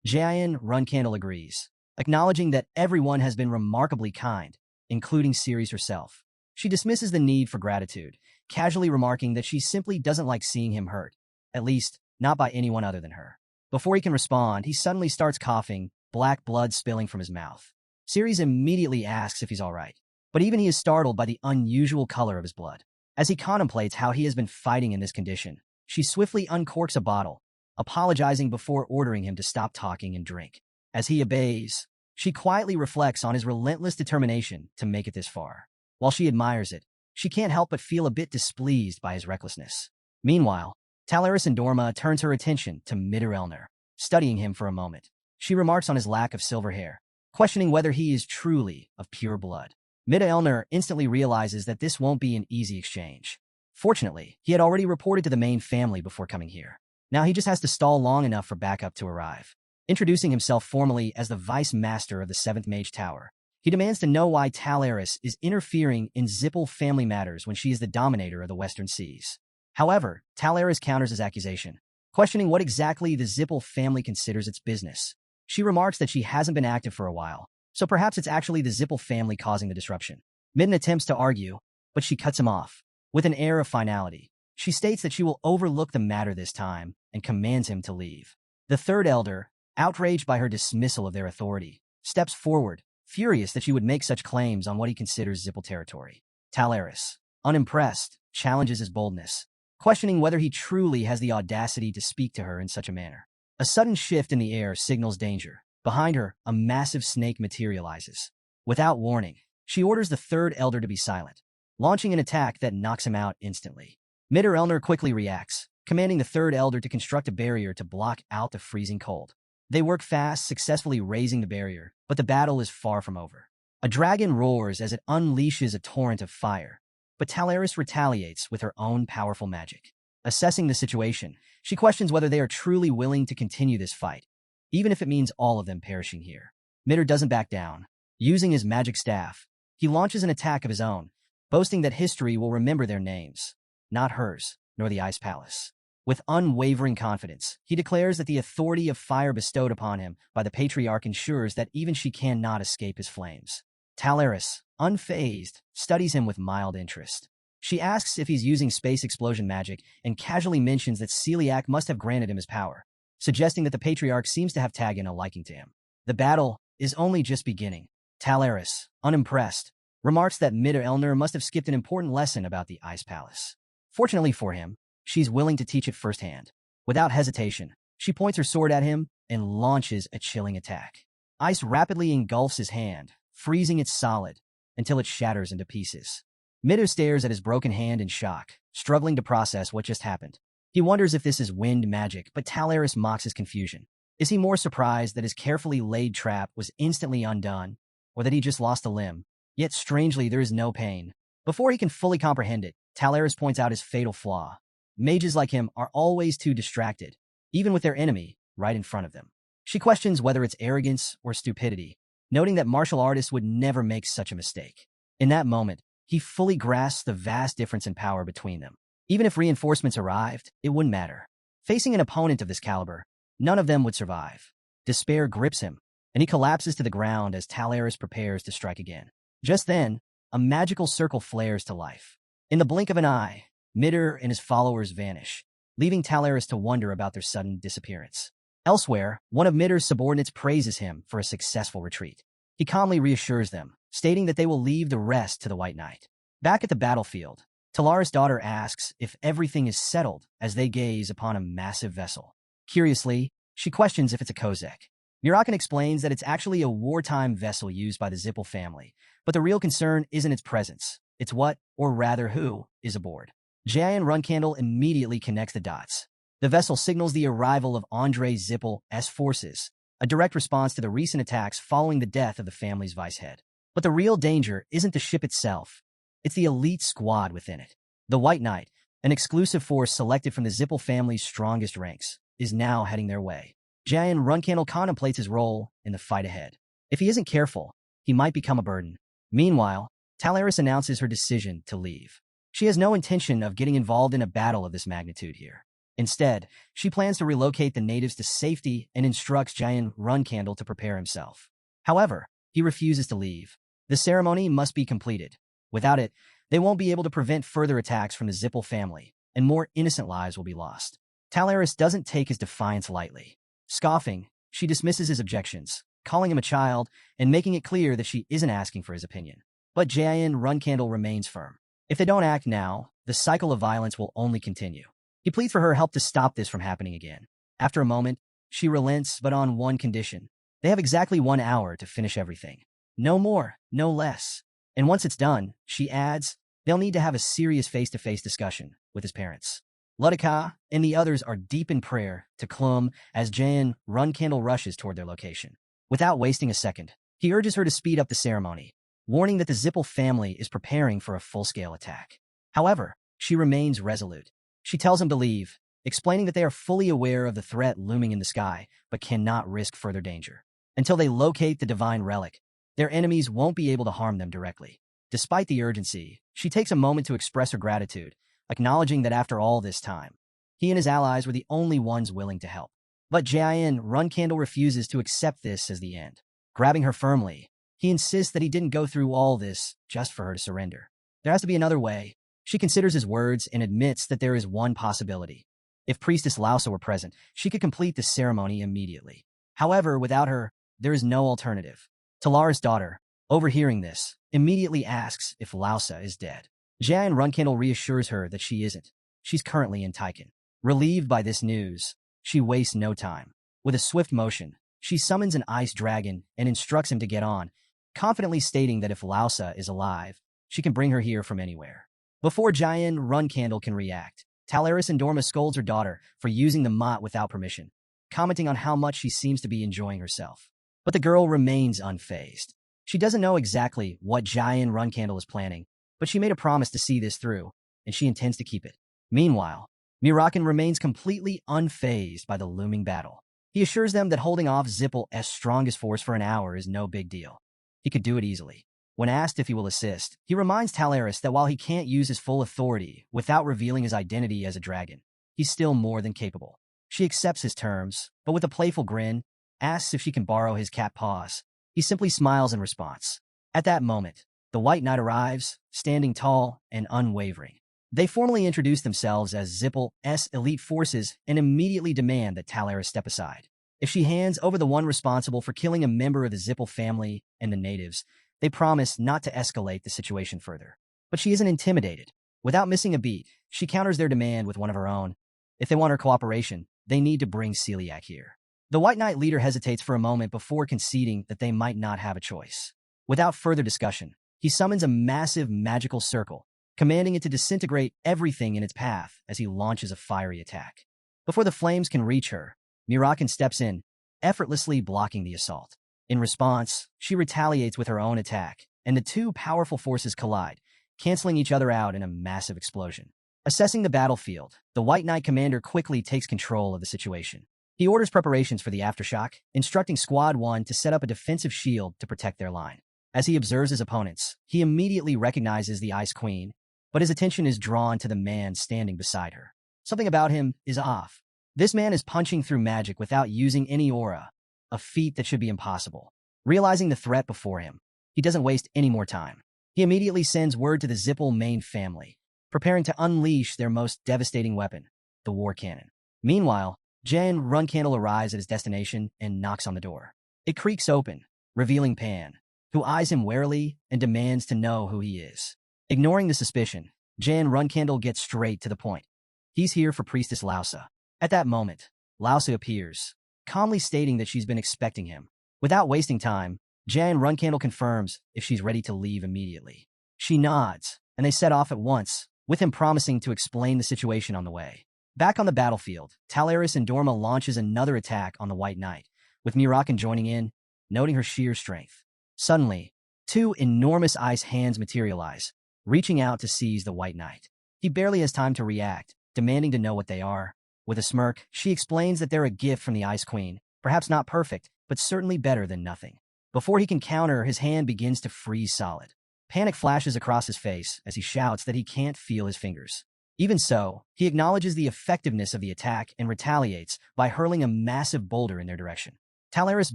Jian Runcandle agrees, acknowledging that everyone has been remarkably kind, including Ceres herself. She dismisses the need for gratitude, casually remarking that she simply doesn't like seeing him hurt, at least, not by anyone other than her. Before he can respond, he suddenly starts coughing, black blood spilling from his mouth. Ceres immediately asks if he's all right, but even he is startled by the unusual color of his blood. As he contemplates how he has been fighting in this condition, she swiftly uncorks a bottle, apologizing before ordering him to stop talking and drink. As he obeys, she quietly reflects on his relentless determination to make it this far. While she admires it, she can't help but feel a bit displeased by his recklessness. Meanwhile, Talaris and Dorma turns her attention to Middelner, studying him for a moment. She remarks on his lack of silver hair, questioning whether he is truly of pure blood. Middelner instantly realizes that this won't be an easy exchange. Fortunately, he had already reported to the main family before coming here. Now he just has to stall long enough for backup to arrive. Introducing himself formally as the Vice Master of the 7th Mage Tower, he demands to know why Talaris is interfering in Zipple family matters when she is the dominator of the Western Seas. However, Talaris counters his accusation, questioning what exactly the Zipple family considers its business. She remarks that she hasn't been active for a while, so perhaps it's actually the Zipple family causing the disruption. Midden attempts to argue, but she cuts him off. With an air of finality, she states that she will overlook the matter this time and commands him to leave. The third elder, outraged by her dismissal of their authority, steps forward, furious that she would make such claims on what he considers Zipple territory. Talaris, unimpressed, challenges his boldness, questioning whether he truly has the audacity to speak to her in such a manner. A sudden shift in the air signals danger. Behind her, a massive snake materializes. Without warning, she orders the third elder to be silent, launching an attack that knocks him out instantly. Elner quickly reacts, commanding the third elder to construct a barrier to block out the freezing cold. They work fast, successfully raising the barrier, but the battle is far from over. A dragon roars as it unleashes a torrent of fire, but Talaris retaliates with her own powerful magic. Assessing the situation, she questions whether they are truly willing to continue this fight, even if it means all of them perishing here. Midder doesn't back down. Using his magic staff, he launches an attack of his own, boasting that history will remember their names, not hers, nor the Ice Palace. With unwavering confidence, he declares that the authority of fire bestowed upon him by the patriarch ensures that even she cannot escape his flames. Talaris, unfazed, studies him with mild interest. She asks if he's using space explosion magic and casually mentions that Celiac must have granted him his power, suggesting that the patriarch seems to have Tyken a liking to him. The battle is only just beginning. Talaris, unimpressed, remarks that Elner must have skipped an important lesson about the Ice Palace. Fortunately for him, she's willing to teach it firsthand. Without hesitation, she points her sword at him and launches a chilling attack. Ice rapidly engulfs his hand, freezing it solid until it shatters into pieces. Midder stares at his broken hand in shock, struggling to process what just happened. He wonders if this is wind magic, but Talaris mocks his confusion. Is he more surprised that his carefully laid trap was instantly undone, or that he just lost a limb? Yet strangely, there is no pain. Before he can fully comprehend it, Talaris points out his fatal flaw. Mages like him are always too distracted, even with their enemy right in front of them. She questions whether it's arrogance or stupidity, noting that martial artists would never make such a mistake. In that moment, he fully grasps the vast difference in power between them. Even if reinforcements arrived, it wouldn't matter. Facing an opponent of this caliber, none of them would survive. Despair grips him, and he collapses to the ground as Talaris prepares to strike again. Just then, a magical circle flares to life. In the blink of an eye, Midder and his followers vanish, leaving Talaris to wonder about their sudden disappearance. Elsewhere, one of Midder's subordinates praises him for a successful retreat. He calmly reassures them, stating that they will leave the rest to the White Knight. Back at the battlefield, Talaris' daughter asks if everything is settled as they gaze upon a massive vessel. Curiously, she questions if it's a Kozek. Mirakin explains that it's actually a wartime vessel used by the Zipple family, but the real concern isn't its presence. It's what, or rather who, is aboard. Jayan Runcandle immediately connects the dots. The vessel signals the arrival of Andre Zipple's forces, a direct response to the recent attacks following the death of the family's vice-head. But the real danger isn't the ship itself. It's the elite squad within it. The White Knight, an exclusive force selected from the Zipple family's strongest ranks, is now heading their way. Jayan Runcandle contemplates his role in the fight ahead. If he isn't careful, he might become a burden. Meanwhile, Talaris announces her decision to leave. She has no intention of getting involved in a battle of this magnitude here. Instead, she plans to relocate the natives to safety and instructs Jayan Runcandle to prepare himself. However, he refuses to leave. The ceremony must be completed. Without it, they won't be able to prevent further attacks from the Zipple family, and more innocent lives will be lost. Talaris doesn't take his defiance lightly. Scoffing, she dismisses his objections, calling him a child and making it clear that she isn't asking for his opinion. But Jayan Runcandle remains firm. If they don't act now, the cycle of violence will only continue. He pleads for her help to stop this from happening again. After a moment, she relents, but on one condition. They have exactly 1 hour to finish everything. No more, no less. And once it's done, she adds, they'll need to have a serious face-to-face discussion with his parents. Ludika and the others are deep in prayer to Klum as Jayan Runcandle rushes toward their location. Without wasting a second, he urges her to speed up the ceremony, warning that the Zipple family is preparing for a full-scale attack. However, she remains resolute. She tells him to leave, explaining that they are fully aware of the threat looming in the sky, but cannot risk further danger. Until they locate the divine relic, their enemies won't be able to harm them directly. Despite the urgency, she takes a moment to express her gratitude, acknowledging that after all this time, He and his allies were the only ones willing to help. But Jian Runcandle refuses to accept this as the end. Grabbing her firmly, he insists that he didn't go through all this just for her to surrender. There has to be another way. She considers his words and admits that there is one possibility. If Priestess Lausa were present, she could complete the ceremony immediately. However, without her, there is no alternative. Talaris' daughter, overhearing this, immediately asks if Lausa is dead. Jian Runcandle reassures her that she isn't. She's currently in Tyken. Relieved by this news, she wastes no time. With a swift motion, she summons an ice dragon and instructs him to get on, confidently stating that if Lausa is alive, she can bring her here from anywhere. Before Jian Runcandle can react, Talaris Endorma scolds her daughter for using the mot without permission, commenting on how much she seems to be enjoying herself. But the girl remains unfazed. She doesn't know exactly what Jian Runcandle is planning, but she made a promise to see this through, and she intends to keep it. Meanwhile, mirakin remains completely unfazed by the looming battle. He assures them that holding off Zipple's strongest force for an hour is no big deal. He could do it easily. When asked if he will assist, he reminds Talaris that while he can't use his full authority without revealing his identity as a dragon, he's still more than capable. She accepts his terms, but with a playful grin, asks if she can borrow his cat paws. He simply smiles in response. At that moment, the White Knight arrives, standing tall and unwavering. They formally introduce themselves as Zipple's elite forces and immediately demand that Talaris step aside. If she hands over the one responsible for killing a member of the Zipple family and the natives, they promise not to escalate the situation further. But she isn't intimidated. Without missing a beat, she counters their demand with one of her own. If they want her cooperation, they need to bring Celiac here. The White Knight leader hesitates for a moment before conceding that they might not have a choice. Without further discussion, he summons a massive magical circle, commanding it to disintegrate everything in its path as he launches a fiery attack. Before the flames can reach her, mirakin steps in, effortlessly blocking the assault. In response, she retaliates with her own attack, and the two powerful forces collide, canceling each other out in a massive explosion. Assessing the battlefield, the White Knight commander quickly takes control of the situation. He orders preparations for the aftershock, instructing Squad 1 to set up a defensive shield to protect their line. As he observes his opponents, he immediately recognizes the Ice Queen, but his attention is drawn to the man standing beside her. Something about him is off. This man is punching through magic without using any aura, a feat that should be impossible. Realizing the threat before him, he doesn't waste any more time. He immediately sends word to the Zipple main family, preparing to unleash their most devastating weapon, the war cannon. Meanwhile, Jian Runcandle arrives at his destination and knocks on the door. It creaks open, revealing Pan, who eyes him warily and demands to know who he is. Ignoring the suspicion, Jian Runcandle gets straight to the point. He's here for Priestess Lausa. At that moment, Lausa appears, calmly stating that she's been expecting him. Without wasting time, Jian Runcandle confirms if she's ready to leave immediately. She nods, and they set off at once, with him promising to explain the situation on the way. Back on the battlefield, Talaris Endorma launches another attack on the White Knight, with mirakin joining in, noting her sheer strength. Suddenly, two enormous ice hands materialize, reaching out to seize the White Knight. He barely has time to react, demanding to know what they are. With a smirk, she explains that they're a gift from the Ice Queen, perhaps not perfect, but certainly better than nothing. Before he can counter, his hand begins to freeze solid. Panic flashes across his face as he shouts that he can't feel his fingers. Even so, he acknowledges the effectiveness of the attack and retaliates by hurling a massive boulder in their direction. Talaris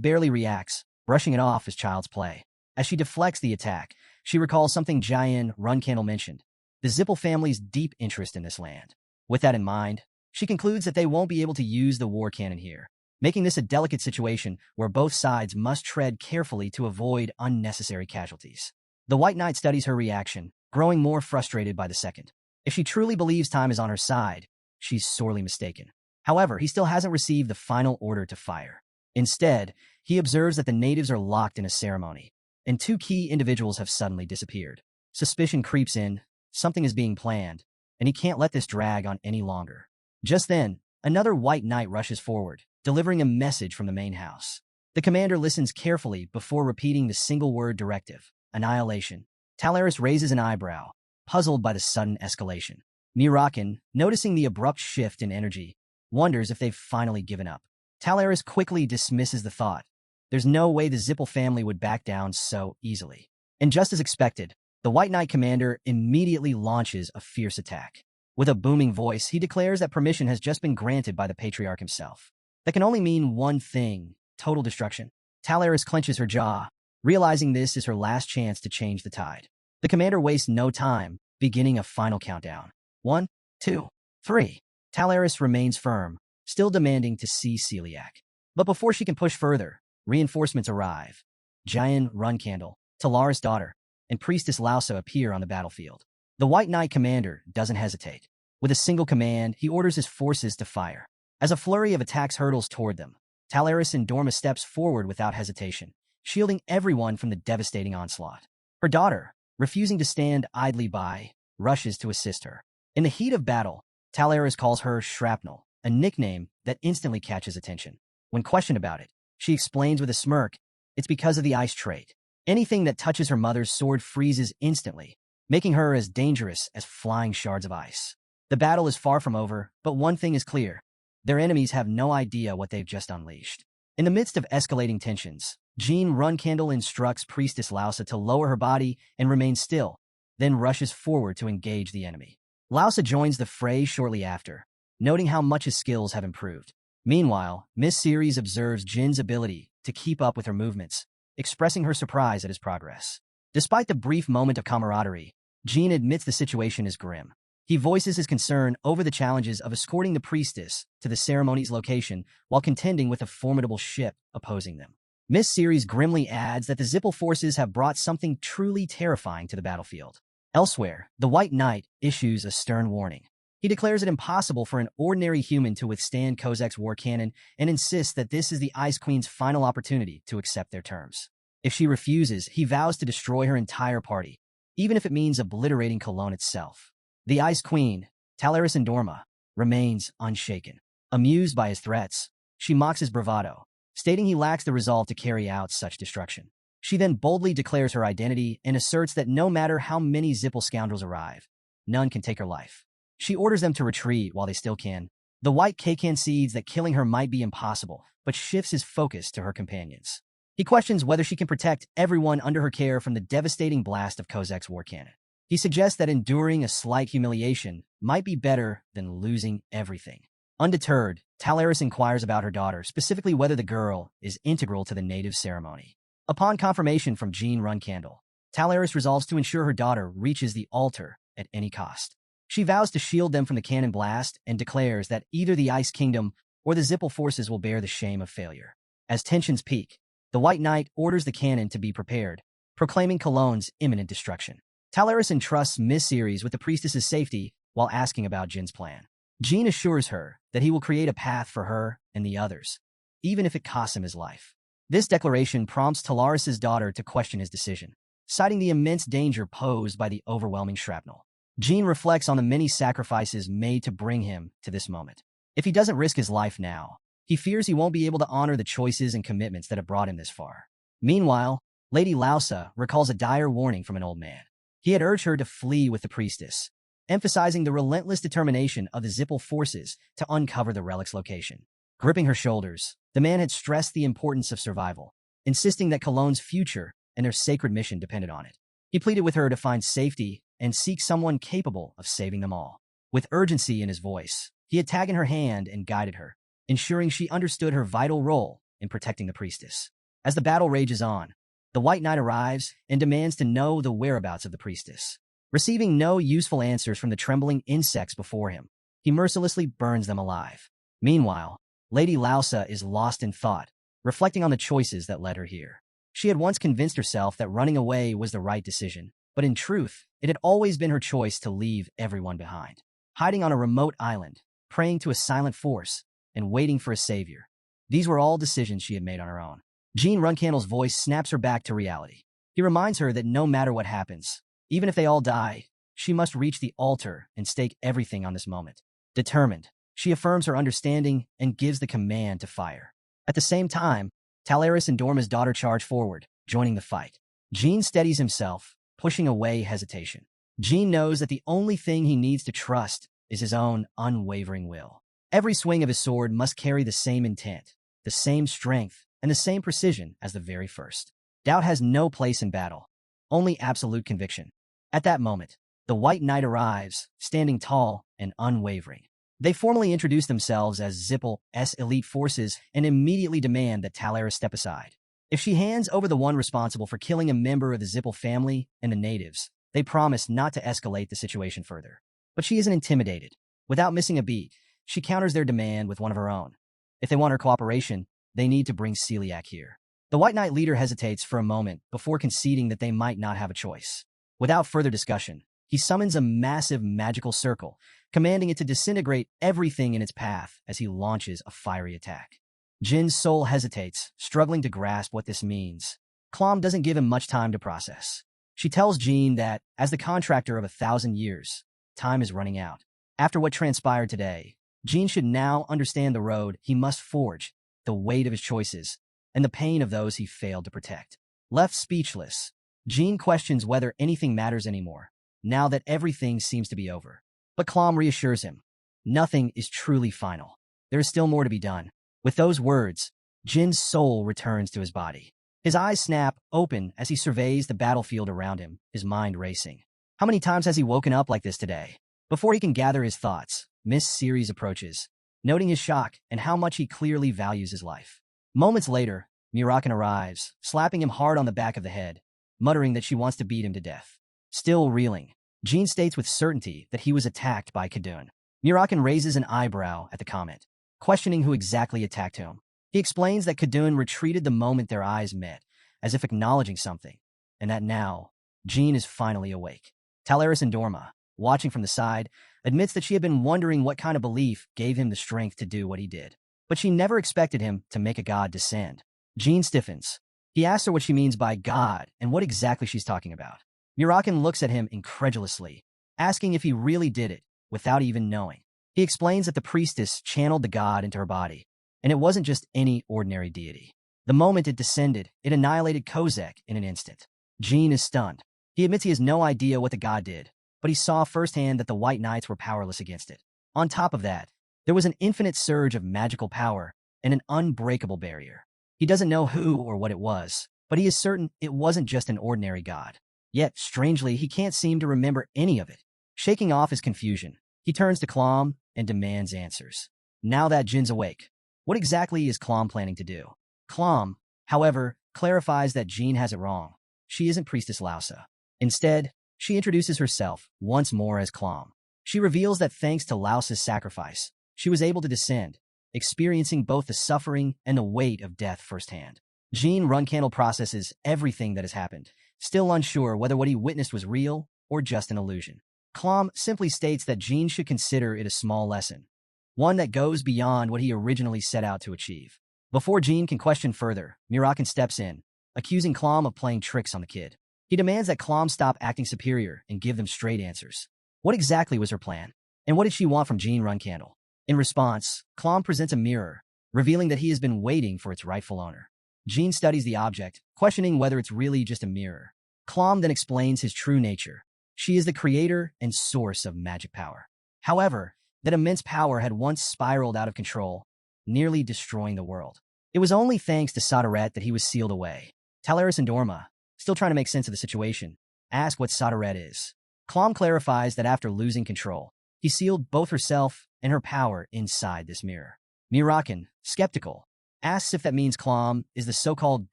barely reacts, brushing it off as child's play. As she deflects the attack, she recalls something Jian Runcandle mentioned, the Zipple family's deep interest in this land. With that in mind, she concludes that they won't be able to use the war cannon here, making this a delicate situation where both sides must tread carefully to avoid unnecessary casualties. The White Knight studies her reaction, growing more frustrated by the second. If she truly believes time is on her side, she's sorely mistaken. However, he still hasn't received the final order to fire. Instead, he observes that the natives are locked in a ceremony, and two key individuals have suddenly disappeared. Suspicion creeps in, something is being planned, and he can't let this drag on any longer. Just then, another White Knight rushes forward, delivering a message from the main house. The commander listens carefully before repeating the single-word directive, annihilation. Talaris raises an eyebrow, puzzled by the sudden escalation. Mirakin, noticing the abrupt shift in energy, wonders if they've finally given up. Talaris quickly dismisses the thought. There's no way the Zipple family would back down so easily. And just as expected, the White Knight commander immediately launches a fierce attack. With a booming voice, he declares that permission has just been granted by the patriarch himself. That can only mean one thing: total destruction. Talaris clenches her jaw, realizing this is her last chance to change the tide. The commander wastes no time, beginning a final countdown. 1, 2, 3. Talaris remains firm, still demanding to see Celiac. But before she can push further, reinforcements arrive. Giant Runcandle, Talaris' daughter, and Priestess Lausa appear on the battlefield. The White Knight commander doesn't hesitate. With a single command, he orders his forces to fire. As a flurry of attacks hurtles toward them, Talaris Indorma steps forward without hesitation, shielding everyone from the devastating onslaught. Her daughter, refusing to stand idly by, rushes to assist her. In the heat of battle, Talaris calls her Shrapnel, a nickname that instantly catches attention. When questioned about it, she explains with a smirk, it's because of the ice trait. Anything that touches her mother's sword freezes instantly, making her as dangerous as flying shards of ice. The battle is far from over, but one thing is clear: their enemies have no idea what they've just unleashed. In the midst of escalating tensions, Jean Runcandle instructs Priestess Lausa to lower her body and remain still, then rushes forward to engage the enemy. Lausa joins the fray shortly after, noting how much his skills have improved. Meanwhile, Miss Ceres observes Jin's ability to keep up with her movements, expressing her surprise at his progress. Despite the brief moment of camaraderie, Jin admits the situation is grim. He voices his concern over the challenges of escorting the priestess to the ceremony's location while contending with a formidable ship opposing them. Miss Ceres grimly adds that the Zipple forces have brought something truly terrifying to the battlefield. Elsewhere, the White Knight issues a stern warning. He declares it impossible for an ordinary human to withstand Kozak's war cannon and insists that this is the Ice Queen's final opportunity to accept their terms. If she refuses, he vows to destroy her entire party, even if it means obliterating Cologne itself. The Ice Queen, Talaris Indorma, remains unshaken. Amused by his threats, she mocks his bravado, stating he lacks the resolve to carry out such destruction. She then boldly declares her identity and asserts that no matter how many Zipple scoundrels arrive, none can take her life. She orders them to retreat while they still can. The White Knight concedes that killing her might be impossible, but shifts his focus to her companions. He questions whether she can protect everyone under her care from the devastating blast of Kozak's war cannon. He suggests that enduring a slight humiliation might be better than losing everything. Undeterred, Talaris inquires about her daughter, specifically whether the girl is integral to the native ceremony. Upon confirmation from Jean Runcandle, Talaris resolves to ensure her daughter reaches the altar at any cost. She vows to shield them from the cannon blast and declares that either the Ice Kingdom or the Zipple forces will bear the shame of failure. As tensions peak, the White Knight orders the cannon to be prepared, proclaiming Cologne's imminent destruction. Talaris entrusts Miss Ceres with the priestess's safety while asking about Jin's plan. Jin assures her that he will create a path for her and the others, even if it costs him his life. This declaration prompts Talaris' daughter to question his decision, citing the immense danger posed by the overwhelming shrapnel. Jin reflects on the many sacrifices made to bring him to this moment. If he doesn't risk his life now, he fears he won't be able to honor the choices and commitments that have brought him this far. Meanwhile, Lady Lausa recalls a dire warning from an old man. He had urged her to flee with the priestess, emphasizing the relentless determination of the Zipple forces to uncover the relic's location. Gripping her shoulders, the man had stressed the importance of survival, insisting that Cologne's future and their sacred mission depended on it. He pleaded with her to find safety and seek someone capable of saving them all. With urgency in his voice, he had taken her hand and guided her, ensuring she understood her vital role in protecting the priestess. As the battle rages on, the White Knight arrives and demands to know the whereabouts of the priestess. Receiving no useful answers from the trembling insects before him, he mercilessly burns them alive. Meanwhile, Lady Lausa is lost in thought, reflecting on the choices that led her here. She had once convinced herself that running away was the right decision, but in truth, it had always been her choice to leave everyone behind. Hiding on a remote island, praying to a silent force, and waiting for a savior. These were all decisions she had made on her own. Jean Runcandle's voice snaps her back to reality. He reminds her that no matter what happens, even if they all die, she must reach the altar and stake everything on this moment. Determined, she affirms her understanding and gives the command to fire. At the same time, Talaris Indorma's daughter charge forward, joining the fight. Jean steadies himself, pushing away hesitation. Jean knows that the only thing he needs to trust is his own unwavering will. Every swing of his sword must carry the same intent, the same strength, and the same precision as the very first. Doubt has no place in battle, only absolute conviction. At that moment, the White Knight arrives, standing tall and unwavering. They formally introduce themselves as Zipple's elite forces and immediately demand that Talaris step aside. If she hands over the one responsible for killing a member of the Zipple family and the natives, they promise not to escalate the situation further. But she isn't intimidated. Without missing a beat, she counters their demand with one of her own. If they want her cooperation, they need to bring Celiac here. The White Knight leader hesitates for a moment before conceding that they might not have a choice. Without further discussion, he summons a massive magical circle, commanding it to disintegrate everything in its path as he launches a fiery attack. Jin's soul hesitates, struggling to grasp what this means. Clom doesn't give him much time to process. She tells Jin that, as the contractor of 1,000 years, time is running out. After what transpired today, Jin should now understand the road he must forge, the weight of his choices, and the pain of those he failed to protect. Left speechless, Jin questions whether anything matters anymore, now that everything seems to be over. But Clom reassures him. Nothing is truly final. There is still more to be done. With those words, Jin's soul returns to his body. His eyes snap open as he surveys the battlefield around him, his mind racing. How many times has he woken up like this today? Before he can gather his thoughts, Miss Ceres approaches, noting his shock and how much he clearly values his life. Moments later, mirakin arrives, slapping him hard on the back of the head, muttering that she wants to beat him to death. Still reeling, Jin states with certainty that he was attacked by Kadun. mirakin raises an eyebrow at the comment, questioning who exactly attacked him. He explains that Kadun retreated the moment their eyes met, as if acknowledging something, and that now, Jin is finally awake. Talaris and Dorma, watching from the side, admits that she had been wondering what kind of belief gave him the strength to do what he did. But she never expected him to make a god descend. Jin stiffens. He asks her what she means by god and what exactly she's talking about. mirakin looks at him incredulously, asking if he really did it, without even knowing. He explains that the priestess channeled the god into her body, and it wasn't just any ordinary deity. The moment it descended, it annihilated Kozek in an instant. Jin is stunned. He admits he has no idea what the god did, but he saw firsthand that the White Knights were powerless against it. On top of that, there was an infinite surge of magical power and an unbreakable barrier. He doesn't know who or what it was, but he is certain it wasn't just an ordinary god. Yet, strangely, he can't seem to remember any of it. Shaking off his confusion, he turns to Clom and demands answers. Now that Jin's awake, what exactly is Clom planning to do? Clom, however, clarifies that Jin has it wrong. She isn't Priestess Lausa. Instead, she introduces herself once more as Clom. She reveals that thanks to Lausa's sacrifice, she was able to descend, experiencing both the suffering and the weight of death firsthand. Jin Runcandle processes everything that has happened, still unsure whether what he witnessed was real or just an illusion. Clom simply states that Jin should consider it a small lesson, one that goes beyond what he originally set out to achieve. Before Jin can question further, mirakin steps in, accusing Clom of playing tricks on the kid. He demands that Clom stop acting superior and give them straight answers. What exactly was her plan? And what did she want from Jin Runcandle? In response, Clom presents a mirror, revealing that he has been waiting for its rightful owner. Jin studies the object, questioning whether it's really just a mirror. Clom then explains his true nature. She is the creator and source of magic power. However, that immense power had once spiraled out of control, nearly destroying the world. It was only thanks to Sodaret that he was sealed away. Talaris and Dorma, still trying to make sense of the situation, ask what Sodaret is. Clom clarifies that after losing control, he sealed both herself and her power inside this mirror. mirakin, skeptical, asks if that means Clom is the so-called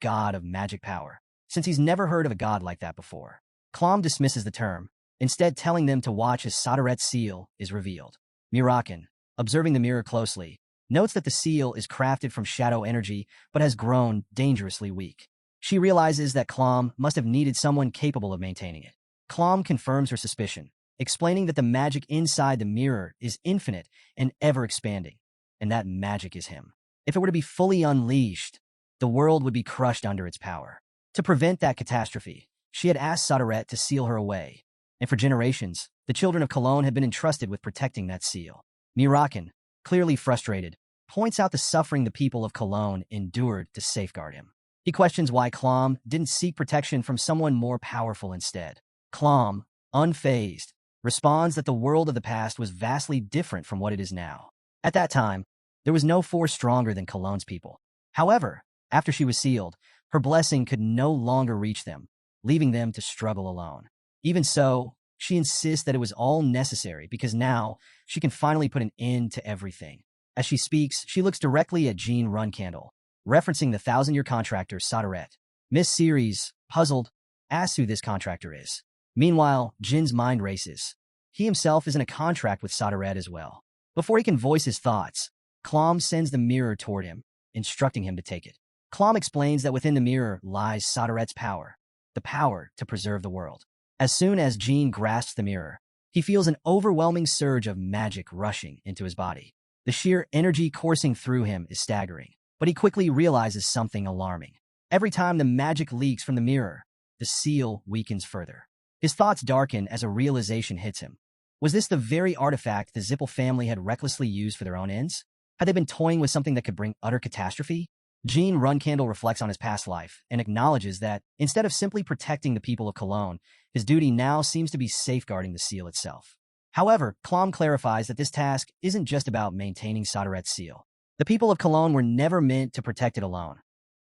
god of magic power, since he's never heard of a god like that before. Clom dismisses the term, instead telling them to watch as Sodaret's seal is revealed. mirakin, observing the mirror closely, notes that the seal is crafted from shadow energy but has grown dangerously weak. She realizes that Clom must have needed someone capable of maintaining it. Clom confirms her suspicion, explaining that the magic inside the mirror is infinite and ever-expanding, and that magic is him. If it were to be fully unleashed, the world would be crushed under its power. To prevent that catastrophe, she had asked Sodaret to seal her away, and for generations, the children of Cologne had been entrusted with protecting that seal. mirakin, clearly frustrated, points out the suffering the people of Cologne endured to safeguard him. He questions why Clom didn't seek protection from someone more powerful instead. Clom, unfazed, responds that the world of the past was vastly different from what it is now. At that time, there was no force stronger than Cologne's people. However, after she was sealed, her blessing could no longer reach them, leaving them to struggle alone. Even so, She insists that it was all necessary because now she can finally put an end to everything. As she speaks, she looks directly at Jean Runcandle, referencing the thousand-year contractor Soderette. Miss Series, puzzled, asks who this contractor is. Meanwhile, Jin's mind races. He himself is in a contract with Soderette as well. Before he can voice his thoughts, Klom sends the mirror toward him, instructing him to take it. Klom explains that within the mirror lies Soderette's power, the power to preserve the world. As soon as Jean grasps the mirror, he feels an overwhelming surge of magic rushing into his body. The sheer energy coursing through him is staggering, but he quickly realizes something alarming. Every time the magic leaks from the mirror, the seal weakens further. His thoughts darken as a realization hits him. Was this the very artifact the Zipple family had recklessly used for their own ends? Had they been toying with something that could bring utter catastrophe? Jean Runcandle reflects on his past life and acknowledges that, instead of simply protecting the people of Cologne, his duty now seems to be safeguarding the seal itself. However, Klom clarifies that this task isn't just about maintaining Soderette's seal. The people of Cologne were never meant to protect it alone.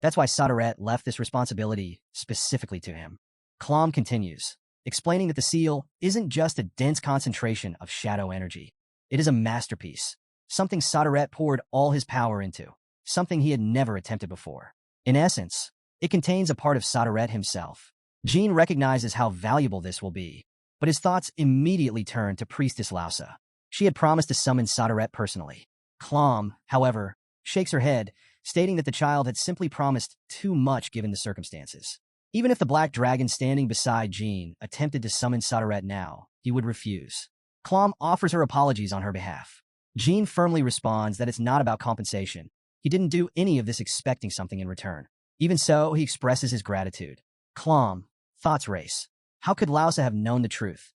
That's why Soderette left this responsibility specifically to him. Klom continues, explaining that the seal isn't just a dense concentration of shadow energy. It is a masterpiece, something Soderette poured all his power into, something he had never attempted before. In essence, it contains a part of Soderette himself. Jean recognizes how valuable this will be, but his thoughts immediately turn to Priestess Lausa. She had promised to summon Soderette personally. Klom, however, shakes her head, stating that the child had simply promised too much given the circumstances. Even if the black dragon standing beside Jean attempted to summon Soderette now, he would refuse. Klom offers her apologies on her behalf. Jean firmly responds that it's not about compensation. He didn't do any of this expecting something in return. Even so, he expresses his gratitude. Klom, thoughts race. How could Lausa have known the truth?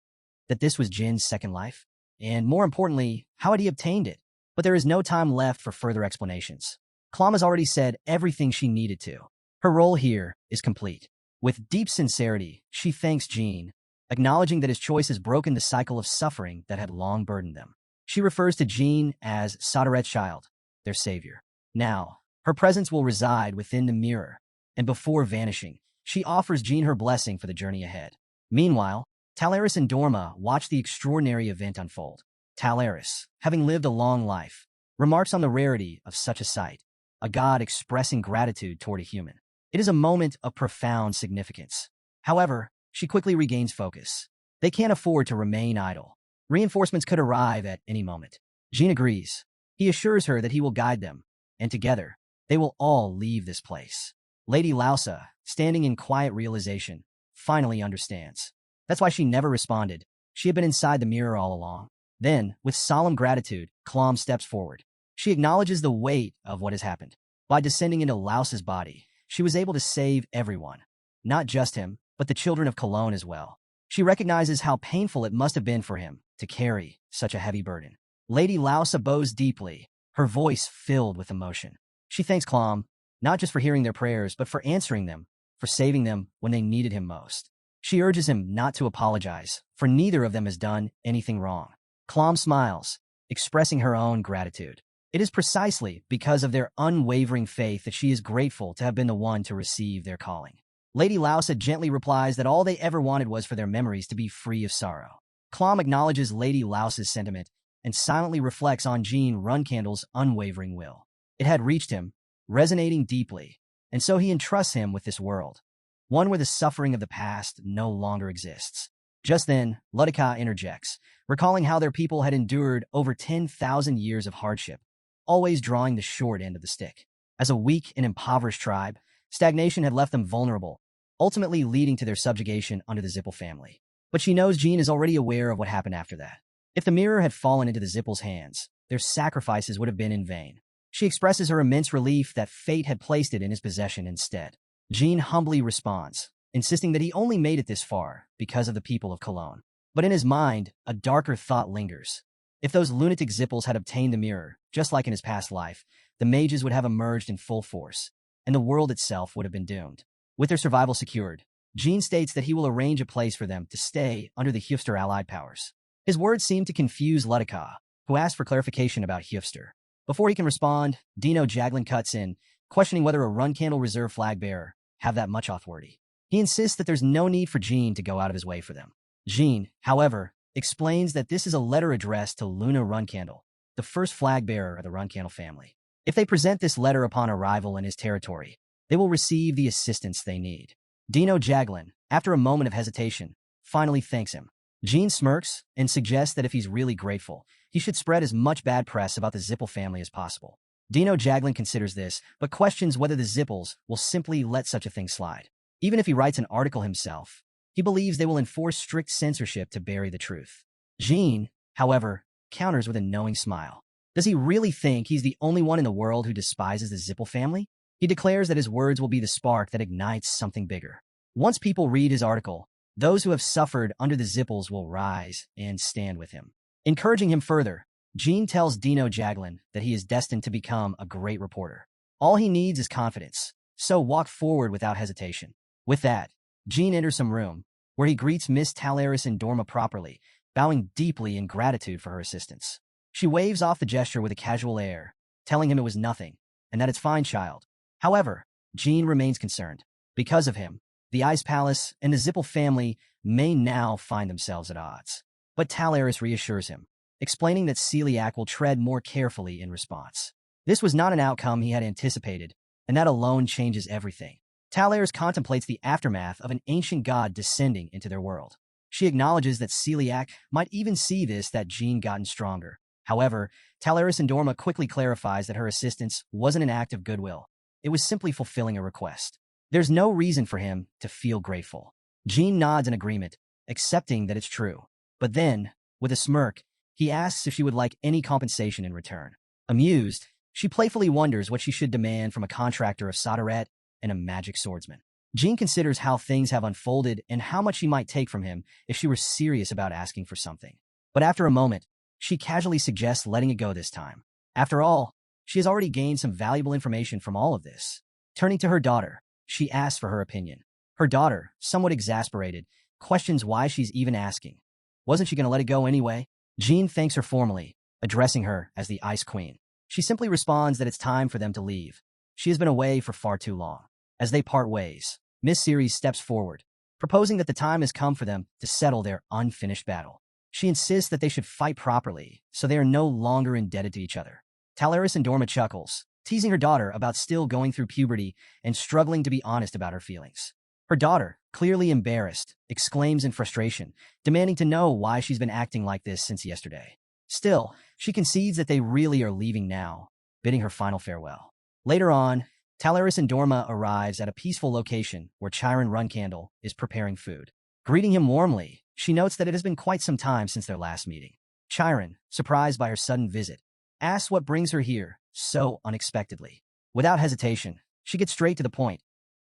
That this was Jin's second life? And more importantly, how had he obtained it? But there is no time left for further explanations. Klom has already said everything she needed to. Her role here is complete. With deep sincerity, she thanks Jean, acknowledging that his choice has broken the cycle of suffering that had long burdened them. She refers to Jean as Soderette's child, their savior. Now, her presence will reside within the mirror, and before vanishing, she offers Jean her blessing for the journey ahead. Meanwhile, Talaris and Dorma watch the extraordinary event unfold. Talaris, having lived a long life, remarks on the rarity of such a sight, a god expressing gratitude toward a human. It is a moment of profound significance. However, she quickly regains focus. They can't afford to remain idle. Reinforcements could arrive at any moment. Jean agrees. He assures her that he will guide them, and together, they will all leave this place. Lady Lausa, standing in quiet realization, finally understands. That's why she never responded. She had been inside the mirror all along. Then, with solemn gratitude, Klom steps forward. She acknowledges the weight of what has happened. By descending into Lausa's body, she was able to save everyone. Not just him, but the children of Cologne as well. She recognizes how painful it must have been for him to carry such a heavy burden. Lady Lausa bows deeply, her voice filled with emotion. She thanks Klom, not just for hearing their prayers, but for answering them, for saving them when they needed him most. She urges him not to apologize, for neither of them has done anything wrong. Klom smiles, expressing her own gratitude. It is precisely because of their unwavering faith that she is grateful to have been the one to receive their calling. Lady Lausa gently replies that all they ever wanted was for their memories to be free of sorrow. Klom acknowledges Lady Lausa's sentiment and silently reflects on Jean Runcandle's unwavering will. It had reached him, resonating deeply, and so he entrusts him with this world, one where the suffering of the past no longer exists. Just then, Ludica interjects, recalling how their people had endured over 10,000 years of hardship, always drawing the short end of the stick. As a weak and impoverished tribe, stagnation had left them vulnerable, ultimately leading to their subjugation under the Zipple family. But she knows Jean is already aware of what happened after that. If the mirror had fallen into the Zipple's hands, their sacrifices would have been in vain. She expresses her immense relief that fate had placed it in his possession instead. Jean humbly responds, insisting that he only made it this far because of the people of Cologne. But in his mind, a darker thought lingers. If those lunatic Zipples had obtained the mirror, just like in his past life, the mages would have emerged in full force, and the world itself would have been doomed. With their survival secured, Jean states that he will arrange a place for them to stay under the Hufster allied powers. His words seem to confuse Ludica, who asks for clarification about Hufster. Before he can respond, Dino Jaglin cuts in, questioning whether a Runcandle reserve flag bearer have that much authority. He insists that there's no need for Jean to go out of his way for them. Jean, however, explains that this is a letter addressed to Luna Runcandle, the first flag bearer of the Runcandle family. If they present this letter upon arrival in his territory, they will receive the assistance they need. Dino Jaglin, after a moment of hesitation, finally thanks him. Jean smirks and suggests that if he's really grateful, he should spread as much bad press about the Zipple family as possible. Dino Jaglin considers this, but questions whether the Zipples will simply let such a thing slide. Even if he writes an article himself, he believes they will enforce strict censorship to bury the truth. Jean, however, counters with a knowing smile. Does he really think he's the only one in the world who despises the Zipple family? He declares that his words will be the spark that ignites something bigger. Once people read his article, those who have suffered under the Zipples will rise and stand with him. Encouraging him further, Jean tells Dino Jaglin that he is destined to become a great reporter. All he needs is confidence, so walk forward without hesitation. With that, Jean enters some room, where he greets Miss Talaris and Dorma properly, bowing deeply in gratitude for her assistance. She waves off the gesture with a casual air, telling him it was nothing, and that it's fine, child. However, Jean remains concerned. Because of him, the Ice Palace and the Zipple family may now find themselves at odds. But Talaris reassures him, explaining that Celiac will tread more carefully in response. This was not an outcome he had anticipated, and that alone changes everything. Talaris contemplates the aftermath of an ancient god descending into their world. She acknowledges that Celiac might even see this that Jean gotten stronger. However, Talaris and Dorma quickly clarifies that her assistance wasn't an act of goodwill. It was simply fulfilling a request. There's no reason for him to feel grateful. Jean nods in agreement, accepting that it's true. But then, with a smirk, he asks if she would like any compensation in return. Amused, she playfully wonders what she should demand from a contractor of Solderet and a magic swordsman. Jean considers how things have unfolded and how much she might take from him if she were serious about asking for something. But after a moment, she casually suggests letting it go this time. After all, she has already gained some valuable information from all of this. Turning to her daughter, she asks for her opinion. Her daughter, somewhat exasperated, questions why she's even asking. Wasn't she going to let it go anyway? Jean thanks her formally, addressing her as the Ice Queen. She simply responds that it's time for them to leave. She has been away for far too long. As they part ways, Miss Ceres steps forward, proposing that the time has come for them to settle their unfinished battle. She insists that they should fight properly, so they are no longer indebted to each other. Talaris and Dorma chuckles, teasing her daughter about still going through puberty and struggling to be honest about her feelings. Her daughter, clearly embarrassed, exclaims in frustration, demanding to know why she's been acting like this since yesterday. Still, she concedes that they really are leaving now, bidding her final farewell. Later on, Talaris and Dorma arrives at a peaceful location where Chiron Runcandle is preparing food. Greeting him warmly, she notes that it has been quite some time since their last meeting. Chiron, surprised by her sudden visit, asks what brings her here so unexpectedly. Without hesitation, she gets straight to the point,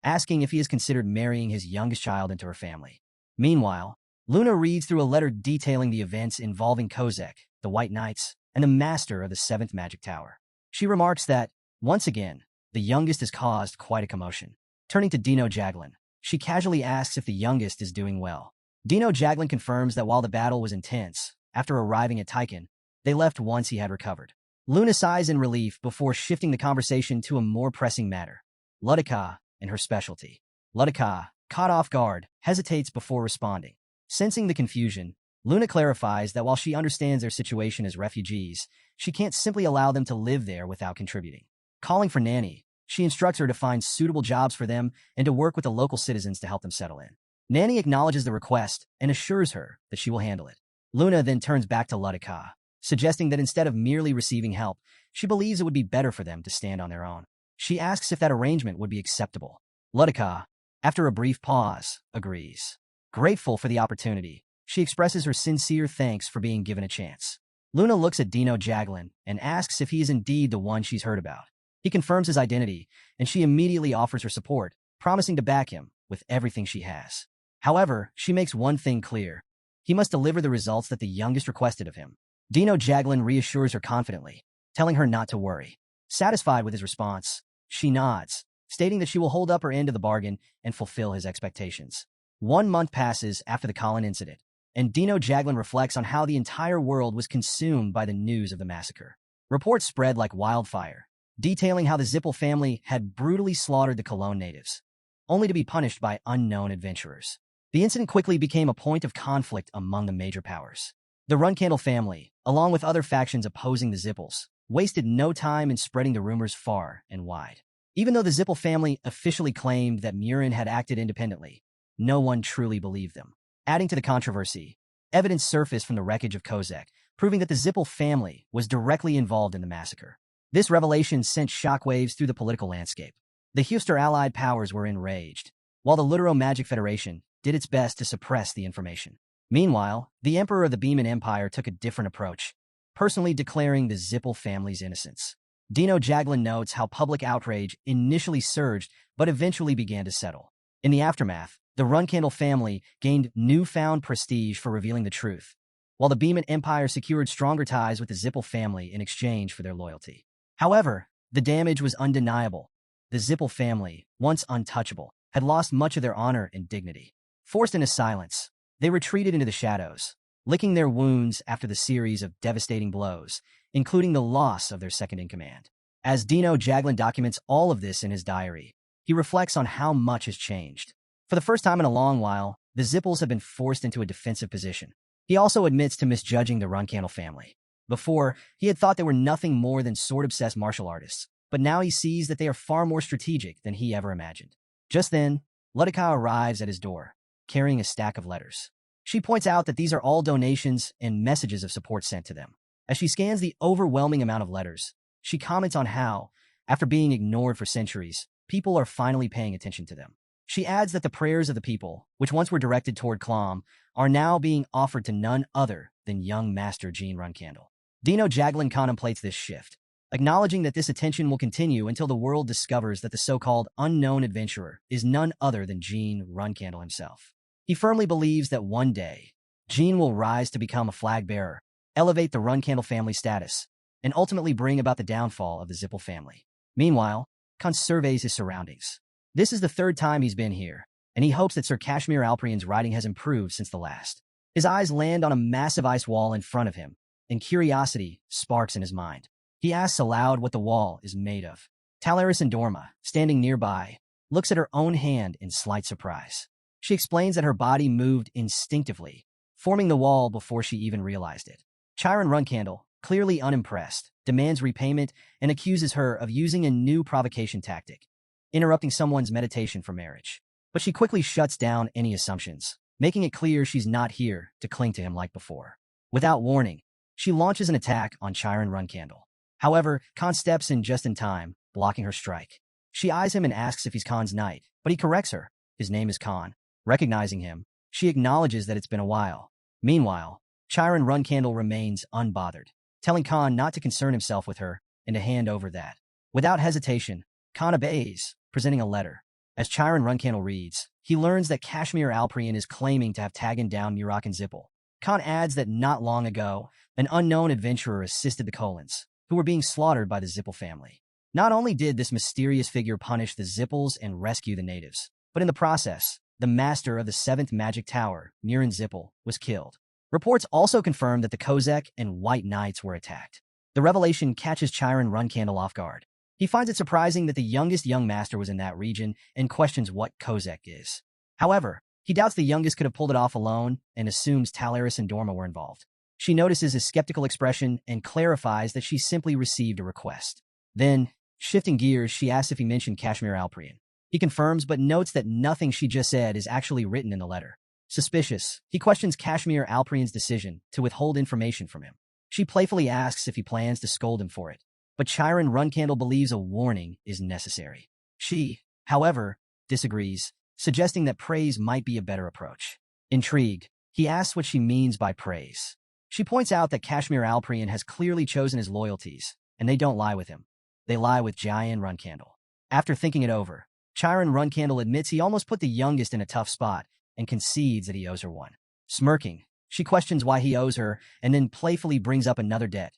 asking if he has considered marrying his youngest child into her family. Meanwhile, Luna reads through a letter detailing the events involving Kozek, the White Knights, and the master of the 7th Magic Tower. She remarks that, once again, the youngest has caused quite a commotion. Turning to Dino Jaglin, she casually asks if the youngest is doing well. Dino Jaglin confirms that while the battle was intense, after arriving at Tyken, they left once he had recovered. Luna sighs in relief before shifting the conversation to a more pressing matter. Ludica and her specialty. Ludica, caught off guard, hesitates before responding. Sensing the confusion, Luna clarifies that while she understands their situation as refugees, she can't simply allow them to live there without contributing. Calling for Nanny, she instructs her to find suitable jobs for them and to work with the local citizens to help them settle in. Nanny acknowledges the request and assures her that she will handle it. Luna then turns back to Ludica, suggesting that instead of merely receiving help, she believes it would be better for them to stand on their own. She asks if that arrangement would be acceptable. Ludica, after a brief pause, agrees. Grateful for the opportunity, she expresses her sincere thanks for being given a chance. Luna looks at Dino Jaglin and asks if he is indeed the one she's heard about. He confirms his identity, and she immediately offers her support, promising to back him with everything she has. However, she makes one thing clear. He must deliver the results that the youngest requested of him. Dino Jaglin reassures her confidently, telling her not to worry. Satisfied with his response, she nods, stating that she will hold up her end of the bargain and fulfill his expectations. 1 month passes after the Colin incident, and Dino Jaglin reflects on how the entire world was consumed by the news of the massacre. Reports spread like wildfire, detailing how the Zipple family had brutally slaughtered the Cologne natives, only to be punished by unknown adventurers. The incident quickly became a point of conflict among the major powers. The Runcandle family, along with other factions opposing the Zipples, wasted no time in spreading the rumors far and wide. Even though the Zipple family officially claimed that Murin had acted independently, no one truly believed them. Adding to the controversy, evidence surfaced from the wreckage of Kozek, proving that the Zipple family was directly involved in the massacre. This revelation sent shockwaves through the political landscape. The Huster allied powers were enraged, while the Lutero Magic Federation did its best to suppress the information. Meanwhile, the Emperor of the Beeman Empire took a different approach, personally declaring the Zipple family's innocence. Dino Jaglin notes how public outrage initially surged but eventually began to settle. In the aftermath, the Runcandle family gained newfound prestige for revealing the truth, while the Beeman Empire secured stronger ties with the Zipple family in exchange for their loyalty. However, the damage was undeniable. The Zipple family, once untouchable, had lost much of their honor and dignity. Forced into silence, they retreated into the shadows, licking their wounds after the series of devastating blows, including the loss of their second-in-command. As Dino Jaglin documents all of this in his diary, he reflects on how much has changed. For the first time in a long while, the Zipples have been forced into a defensive position. He also admits to misjudging the Runcandle family. Before, he had thought they were nothing more than sword-obsessed martial artists, but now he sees that they are far more strategic than he ever imagined. Just then, Ludika arrives at his door, carrying a stack of letters. She points out that these are all donations and messages of support sent to them. As she scans the overwhelming amount of letters, she comments on how, after being ignored for centuries, people are finally paying attention to them. She adds that the prayers of the people, which once were directed toward Clom, are now being offered to none other than young Master Jean Runcandle. Dino Jaglin contemplates this shift, acknowledging that this attention will continue until the world discovers that the so-called unknown adventurer is none other than Jean Runcandle himself. He firmly believes that one day, Jean will rise to become a flag-bearer, elevate the Runcandle family status, and ultimately bring about the downfall of the Zipple family. Meanwhile, Khan surveys his surroundings. This is the third time he's been here, and he hopes that Sir Kashmir Alprian's writing has improved since the last. His eyes land on a massive ice wall in front of him, and curiosity sparks in his mind. He asks aloud what the wall is made of. Talaris Endorma, standing nearby, looks at her own hand in slight surprise. She explains that her body moved instinctively, forming the wall before she even realized it. Chiron Runcandle, clearly unimpressed, demands repayment and accuses her of using a new provocation tactic, interrupting someone's meditation for marriage. But she quickly shuts down any assumptions, making it clear she's not here to cling to him like before. Without warning, she launches an attack on Chiron Runcandle. However, Khan steps in just in time, blocking her strike. She eyes him and asks if he's Khan's knight, but he corrects her. His name is Khan. Recognizing him, she acknowledges that it's been a while. Meanwhile, Chiron Runcandle remains unbothered, telling Khan not to concern himself with her and to hand over that. Without hesitation, Khan obeys, presenting a letter. As Chiron Runcandle reads, he learns that Kashmir Alprian is claiming to have taken down mirakin Zipple. Khan adds that not long ago, an unknown adventurer assisted the Colons, who were being slaughtered by the Zipple family. Not only did this mysterious figure punish the Zipples and rescue the natives, but in the process, the master of the 7th Magic Tower, Murin Zipple, was killed. Reports also confirmed that the Kozek and White Knights were attacked. The revelation catches Chiron Runcandle off guard. He finds it surprising that the youngest young master was in that region and questions what Kozek is. However, he doubts the youngest could have pulled it off alone and assumes Talaris and Dorma were involved. She notices his skeptical expression and clarifies that she simply received a request. Then, shifting gears, she asks if he mentioned Kashmir Alprian. He confirms but notes that nothing she just said is actually written in the letter. Suspicious, he questions Kashmir Alprian's decision to withhold information from him. She playfully asks if he plans to scold him for it, but Chiron Runcandle believes a warning is necessary. She, however, disagrees, suggesting that praise might be a better approach. Intrigued, he asks what she means by praise. She points out that Kashmir Alprian has clearly chosen his loyalties, and they don't lie with him. They lie with Chiron Runcandle. After thinking it over, Chiron Runcandle admits he almost put the youngest in a tough spot and concedes that he owes her one. Smirking, she questions why he owes her and then playfully brings up another debt,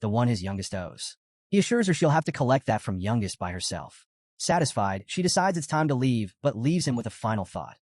the one his youngest owes. He assures her she'll have to collect that from youngest by herself. Satisfied, she decides it's time to leave, but leaves him with a final thought.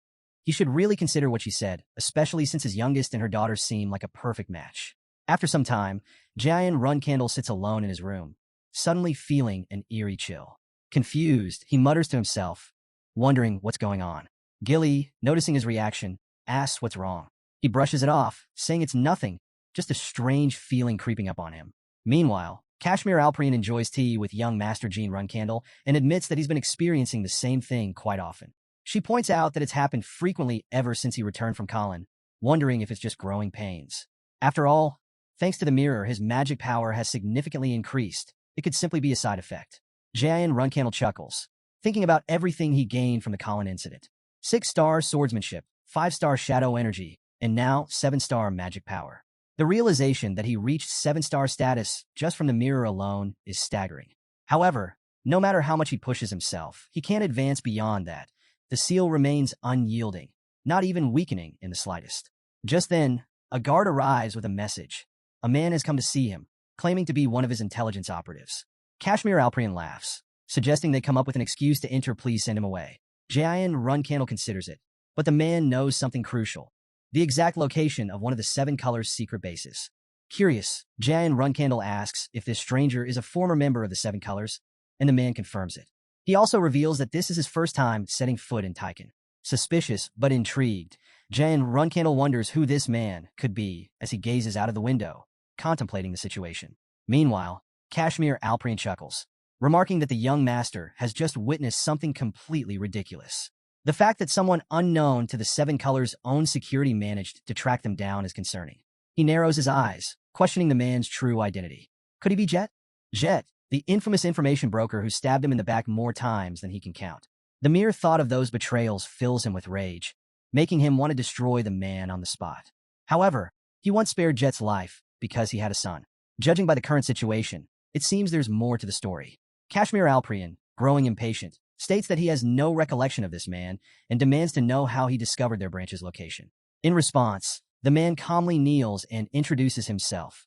He should really consider what she said, especially since his youngest and her daughter seem like a perfect match. After some time, Chiron Runcandle sits alone in his room, suddenly feeling an eerie chill. Confused, he mutters to himself, wondering what's going on. Gilly, noticing his reaction, asks what's wrong. He brushes it off, saying it's nothing, just a strange feeling creeping up on him. Meanwhile, Kashmir Alprian enjoys tea with young Master Jean Runcandle and admits that he's been experiencing the same thing quite often. She points out that it's happened frequently ever since he returned from Colin, wondering if it's just growing pains. After all, thanks to the mirror, his magic power has significantly increased. It could simply be a side effect. Jean Runcandle chuckles, thinking about everything he gained from the Colin incident. 6-star swordsmanship, 5-star shadow energy, and now 7-star magic power. The realization that he reached 7-star status just from the mirror alone is staggering. However, no matter how much he pushes himself, he can't advance beyond that. The seal remains unyielding, not even weakening in the slightest. Just then, a guard arrives with a message. A man has come to see him, claiming to be one of his intelligence operatives. Kashmir Alprian laughs, suggesting they come up with an excuse to enter. Please send him away. Jayan Runcandle considers it, but the man knows something crucial: the exact location of one of the 7 Colors' secret bases. Curious, Jayan Runcandle asks if this stranger is a former member of the 7 Colors, and the man confirms it. He also reveals that this is his first time setting foot in Tyken. Suspicious but intrigued, Jayan Runcandle wonders who this man could be as he gazes out of the window, contemplating the situation. Meanwhile, Kashmir Alprian chuckles, remarking that the young master has just witnessed something completely ridiculous. The fact that someone unknown to the 7 Colors' own security managed to track them down is concerning. He narrows his eyes, questioning the man's true identity. Could he be Jet? Jet, the infamous information broker who stabbed him in the back more times than he can count. The mere thought of those betrayals fills him with rage, making him want to destroy the man on the spot. However, he once spared Jet's life because he had a son. Judging by the current situation, it seems there's more to the story. Kashmir Alprian, growing impatient, states that he has no recollection of this man and demands to know how he discovered their branch's location. In response, the man calmly kneels and introduces himself.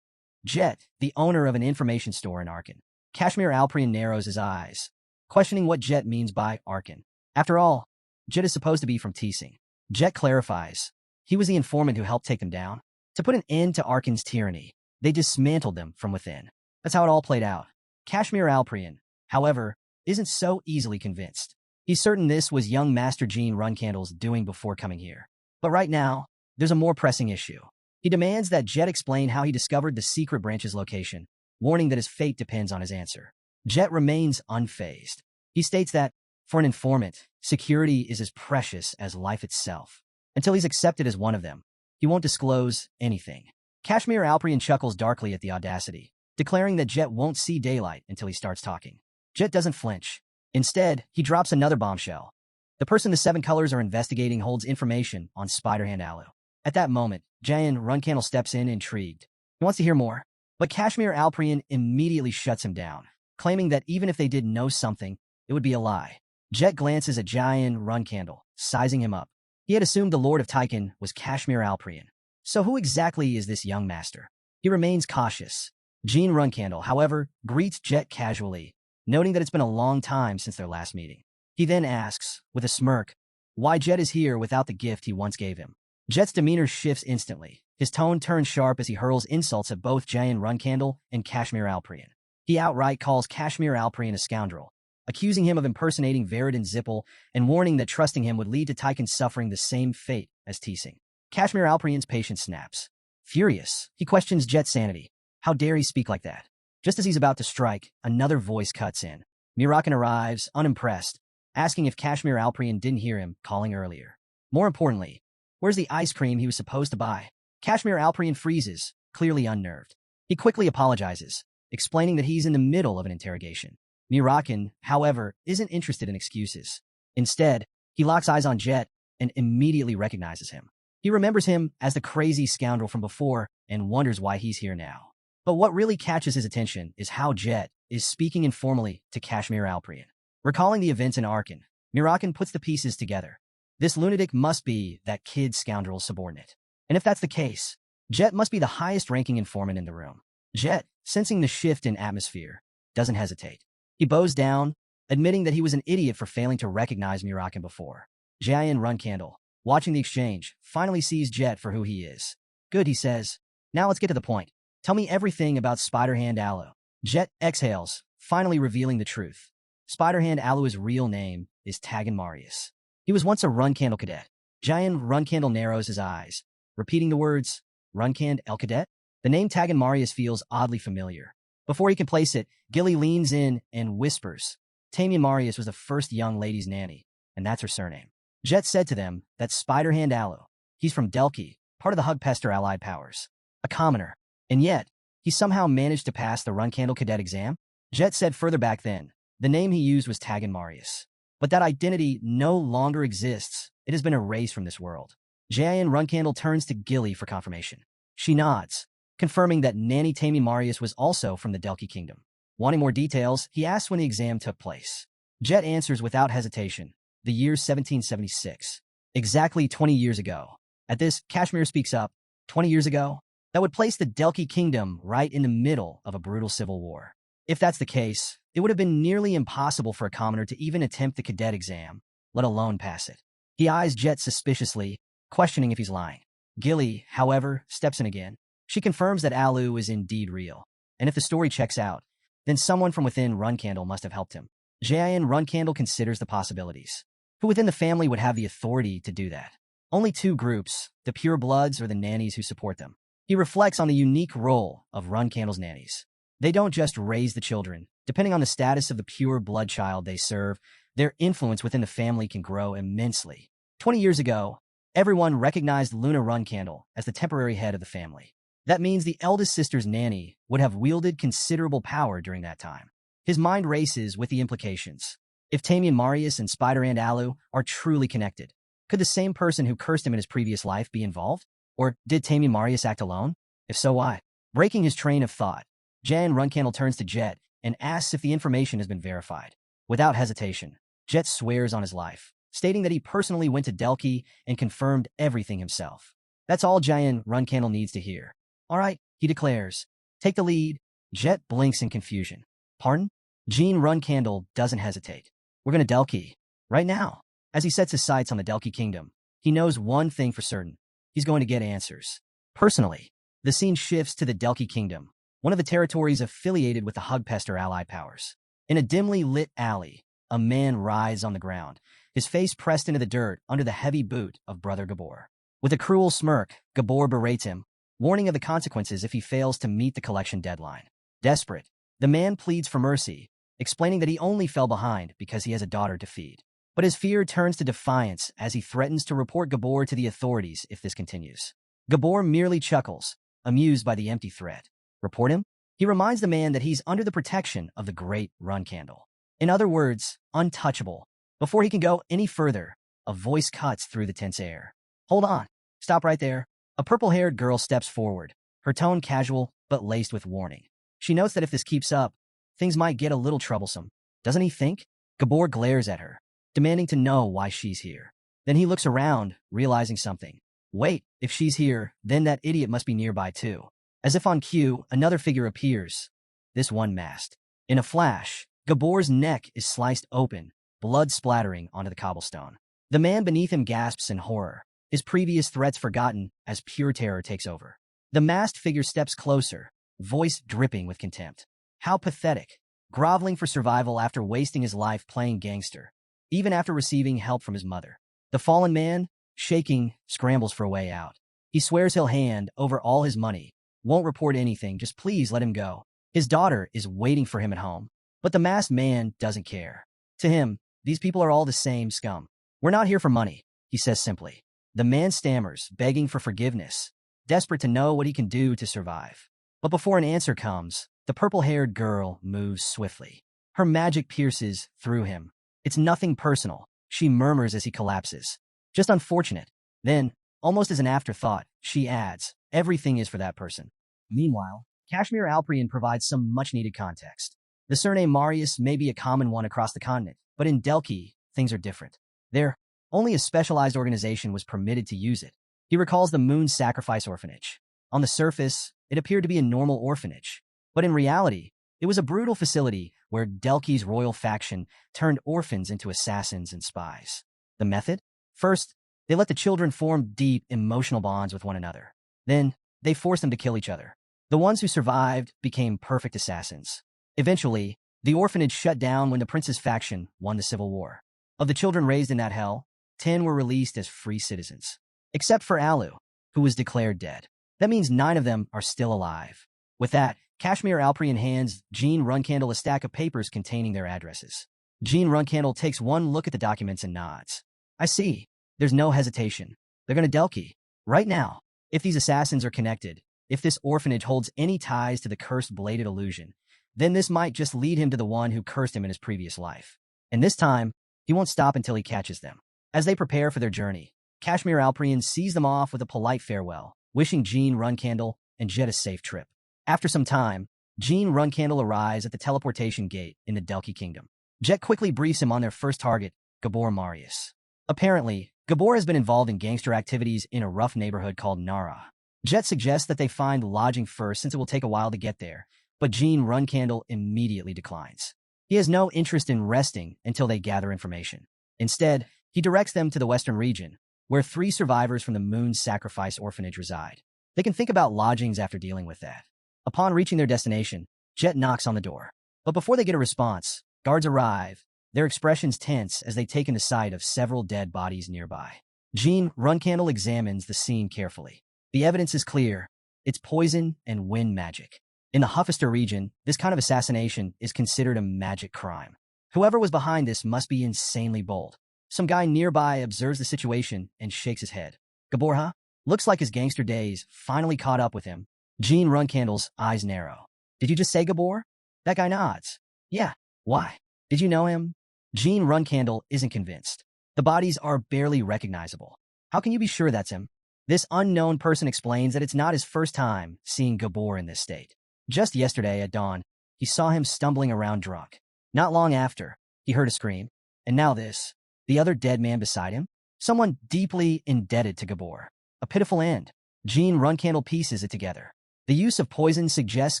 Jet, the owner of an information store in Arkan. Kashmir Alprian narrows his eyes, questioning what Jet means by Arkan. After all, Jet is supposed to be from Teesing. Jet clarifies, he was the informant who helped take them down. To put an end to Arkan's tyranny, they dismantled them from within. That's how it all played out. Kashmir Alprian, however, isn't so easily convinced. He's certain this was young Master Jean Runcandle's doing before coming here. But right now, there's a more pressing issue. He demands that Jet explain how he discovered the secret branch's location, warning that his fate depends on his answer. Jet remains unfazed. He states that, for an informant, security is as precious as life itself. Until he's accepted as one of them, he won't disclose anything. Kashmir Alprian chuckles darkly at the audacity, declaring that Jet won't see daylight until he starts talking. Jet doesn't flinch. Instead, he drops another bombshell. The person the 7 Colors are investigating holds information on Spider-Hand Alu. At that moment, Jayan Runcandle steps in, intrigued. He wants to hear more, but Kashmir Alprian immediately shuts him down, claiming that even if they did know something, it would be a lie. Jet glances at Jayan Runcandle, sizing him up. He had assumed the Lord of Tyken was Kashmir Alprian. So who exactly is this young master? He remains cautious. Jean Runcandle, however, greets Jet casually, noting that it's been a long time since their last meeting. He then asks, with a smirk, why Jet is here without the gift he once gave him. Jet's demeanor shifts instantly. His tone turns sharp as he hurls insults at both Jayan Runcandle and Kashmir Alprian. He outright calls Kashmir Alprian a scoundrel, accusing him of impersonating Veridin Zipple and warning that trusting him would lead to Tyken suffering the same fate as Teesing. Kashmir Alprian's patience snaps. Furious, he questions Jet's sanity. How dare he speak like that? Just as he's about to strike, another voice cuts in. Mirakin arrives, unimpressed, asking if Kashmir Alprian didn't hear him calling earlier. More importantly, where's the ice cream he was supposed to buy? Kashmir Alprian freezes, clearly unnerved. He quickly apologizes, explaining that he's in the middle of an interrogation. Mirakin, however, isn't interested in excuses. Instead, he locks eyes on Jet and immediately recognizes him. He remembers him as the crazy scoundrel from before and wonders why he's here now. But what really catches his attention is how Jet is speaking informally to Kashmir Alprian. Recalling the events in Arkan, Mirakin puts the pieces together. This lunatic must be that kid scoundrel's subordinate. And if that's the case, Jet must be the highest-ranking informant in the room. Jet, sensing the shift in atmosphere, doesn't hesitate. He bows down, admitting that he was an idiot for failing to recognize Mirakin before. Jayan Runcandle, watching the exchange, finally sees Jet for who he is. Good, he says. Now let's get to the point. Tell me everything about Spider-Hand Alu. Jet exhales, finally revealing the truth. Spider-Hand Alu's real name is Tagan Marius. He was once a Runcandle cadet, Giant Runcandle narrows his eyes, repeating the words, Runcand El Cadet? The name Tyken Marius feels oddly familiar. Before he can place it, Gilly leans in and whispers, Tamien Marius was the first young lady's nanny, and that's her surname. Jet said to them, that's Spiderhand Alu. He's from Delki, part of the Hugpester allied powers. A commoner. And yet, he somehow managed to pass the Runcandle cadet exam? Jet said further back then, the name he used was Tyken Marius. But that identity no longer exists. It has been erased from this world. Jayan Runcandle turns to Gilly for confirmation. She nods, confirming that Nanny Tamien Marius was also from the Delki Kingdom. Wanting more details, he asks when the exam took place. Jet answers without hesitation, the year 1776. Exactly 20 years ago. At this, Kashmir speaks up. 20 years ago? That would place the Delki Kingdom right in the middle of a brutal civil war. If that's the case, it would have been nearly impossible for a commoner to even attempt the cadet exam, let alone pass it. He eyes Jet suspiciously, questioning if he's lying. Gilly, however, steps in again. She confirms that Alu is indeed real, and if the story checks out, then someone from within Runcandle must have helped him. Jayan Runcandle considers the possibilities. Who within the family would have the authority to do that? Only two groups, the pure bloods or the nannies who support them. He reflects on the unique role of Runcandle's nannies. They don't just raise the children. Depending on the status of the pure blood child they serve, their influence within the family can grow immensely. 20 years ago, everyone recognized Luna Runcandle as the temporary head of the family. That means the eldest sister's nanny would have wielded considerable power during that time. His mind races with the implications. If Tamien Marius and Spider-and Alu are truly connected, could the same person who cursed him in his previous life be involved? Or did Tamien Marius act alone? If so, why? Breaking his train of thought, Jan Runcandle turns to Jet and asks if the information has been verified. Without hesitation, Jet swears on his life, stating that he personally went to Delki and confirmed everything himself. That's all Jan Runcandle needs to hear. All right, he declares. Take the lead. Jet blinks in confusion. Pardon? Jean Runcandle doesn't hesitate. We're going to Delki. Right now. As he sets his sights on the Delki Kingdom, he knows one thing for certain. He's going to get answers. Personally, the scene shifts to the Delki Kingdom, one of the territories affiliated with the Hugpester allied powers. In a dimly lit alley, a man writhes on the ground, his face pressed into the dirt under the heavy boot of Brother Gabor. With a cruel smirk, Gabor berates him, warning of the consequences if he fails to meet the collection deadline. Desperate, the man pleads for mercy, explaining that he only fell behind because he has a daughter to feed. But his fear turns to defiance as he threatens to report Gabor to the authorities if this continues. Gabor merely chuckles, amused by the empty threat. Report him? He reminds the man that he's under the protection of the great Runcandle. In other words, untouchable. Before he can go any further, a voice cuts through the tense air. Hold on. Stop right there. A purple-haired girl steps forward, her tone casual but laced with warning. She notes that if this keeps up, things might get a little troublesome. Doesn't he think? Gabor glares at her, demanding to know why she's here. Then he looks around, realizing something. Wait, if she's here, then that idiot must be nearby too. As if on cue, another figure appears, this one masked. In a flash, Gabor's neck is sliced open, blood splattering onto the cobblestone. The man beneath him gasps in horror, his previous threats forgotten as pure terror takes over. The masked figure steps closer, voice dripping with contempt. How pathetic, groveling for survival after wasting his life playing gangster, even after receiving help from his mother. The fallen man, shaking, scrambles for a way out. He swears he'll hand over all his money, won't report anything, just please let him go. His daughter is waiting for him at home. But the masked man doesn't care. To him, these people are all the same scum. We're not here for money, he says simply. The man stammers, begging for forgiveness, desperate to know what he can do to survive. But before an answer comes, the purple-haired girl moves swiftly. Her magic pierces through him. It's nothing personal, she murmurs as he collapses. Just unfortunate. Then, almost as an afterthought, she adds, everything is for that person. Meanwhile, Kashmir Alprian provides some much-needed context. The surname Marius may be a common one across the continent, but in Delki, things are different. There, only a specialized organization was permitted to use it. He recalls the Moon Sacrifice Orphanage. On the surface, it appeared to be a normal orphanage, but in reality, it was a brutal facility where Delki's royal faction turned orphans into assassins and spies. The method? First, they let the children form deep emotional bonds with one another. Then, they forced them to kill each other. The ones who survived became perfect assassins. Eventually, the orphanage shut down when the prince's faction won the civil war. Of the children raised in that hell, 10 were released as free citizens. Except for Alu, who was declared dead. That means 9 of them are still alive. With that, Kashmir Alprian hands Jean Runcandle a stack of papers containing their addresses. Jean Runcandle takes one look at the documents and nods. I see. There's no hesitation. They're going to Delki. Right now. If these assassins are connected, if this orphanage holds any ties to the cursed bladed illusion, then this might just lead him to the one who cursed him in his previous life. And this time, he won't stop until he catches them. As they prepare for their journey, Kashmir Alprian sees them off with a polite farewell, wishing Jean Runcandle and Jet a safe trip. After some time, Jean Runcandle arrives at the teleportation gate in the Delki Kingdom. Jet quickly briefs him on their first target, Gabor Marius. Apparently, Gabor has been involved in gangster activities in a rough neighborhood called Nara. Jet suggests that they find lodging first since it will take a while to get there, but Jean Runcandle immediately declines. He has no interest in resting until they gather information. Instead, he directs them to the western region, where 3 survivors from the Moon's Sacrifice Orphanage reside. They can think about lodgings after dealing with that. Upon reaching their destination, Jet knocks on the door. But before they get a response, guards arrive, their expressions tense as they take in the sight of several dead bodies nearby. Jean Runcandle examines the scene carefully. The evidence is clear. It's poison and wind magic. In the Huffister region, this kind of assassination is considered a magic crime. Whoever was behind this must be insanely bold. Some guy nearby observes the situation and shakes his head. Gabor, huh? Looks like his gangster days finally caught up with him. Jean Runcandle's eyes narrow. Did you just say Gabor? That guy nods. Yeah. Why? Did you know him? Jean Runcandle isn't convinced. The bodies are barely recognizable. How can you be sure that's him? This unknown person explains that it's not his first time seeing Gabor in this state. Just yesterday at dawn, he saw him stumbling around drunk. Not long after, he heard a scream. And now this. The other dead man beside him? Someone deeply indebted to Gabor. A pitiful end. Jean Runcandle pieces it together. The use of poison suggests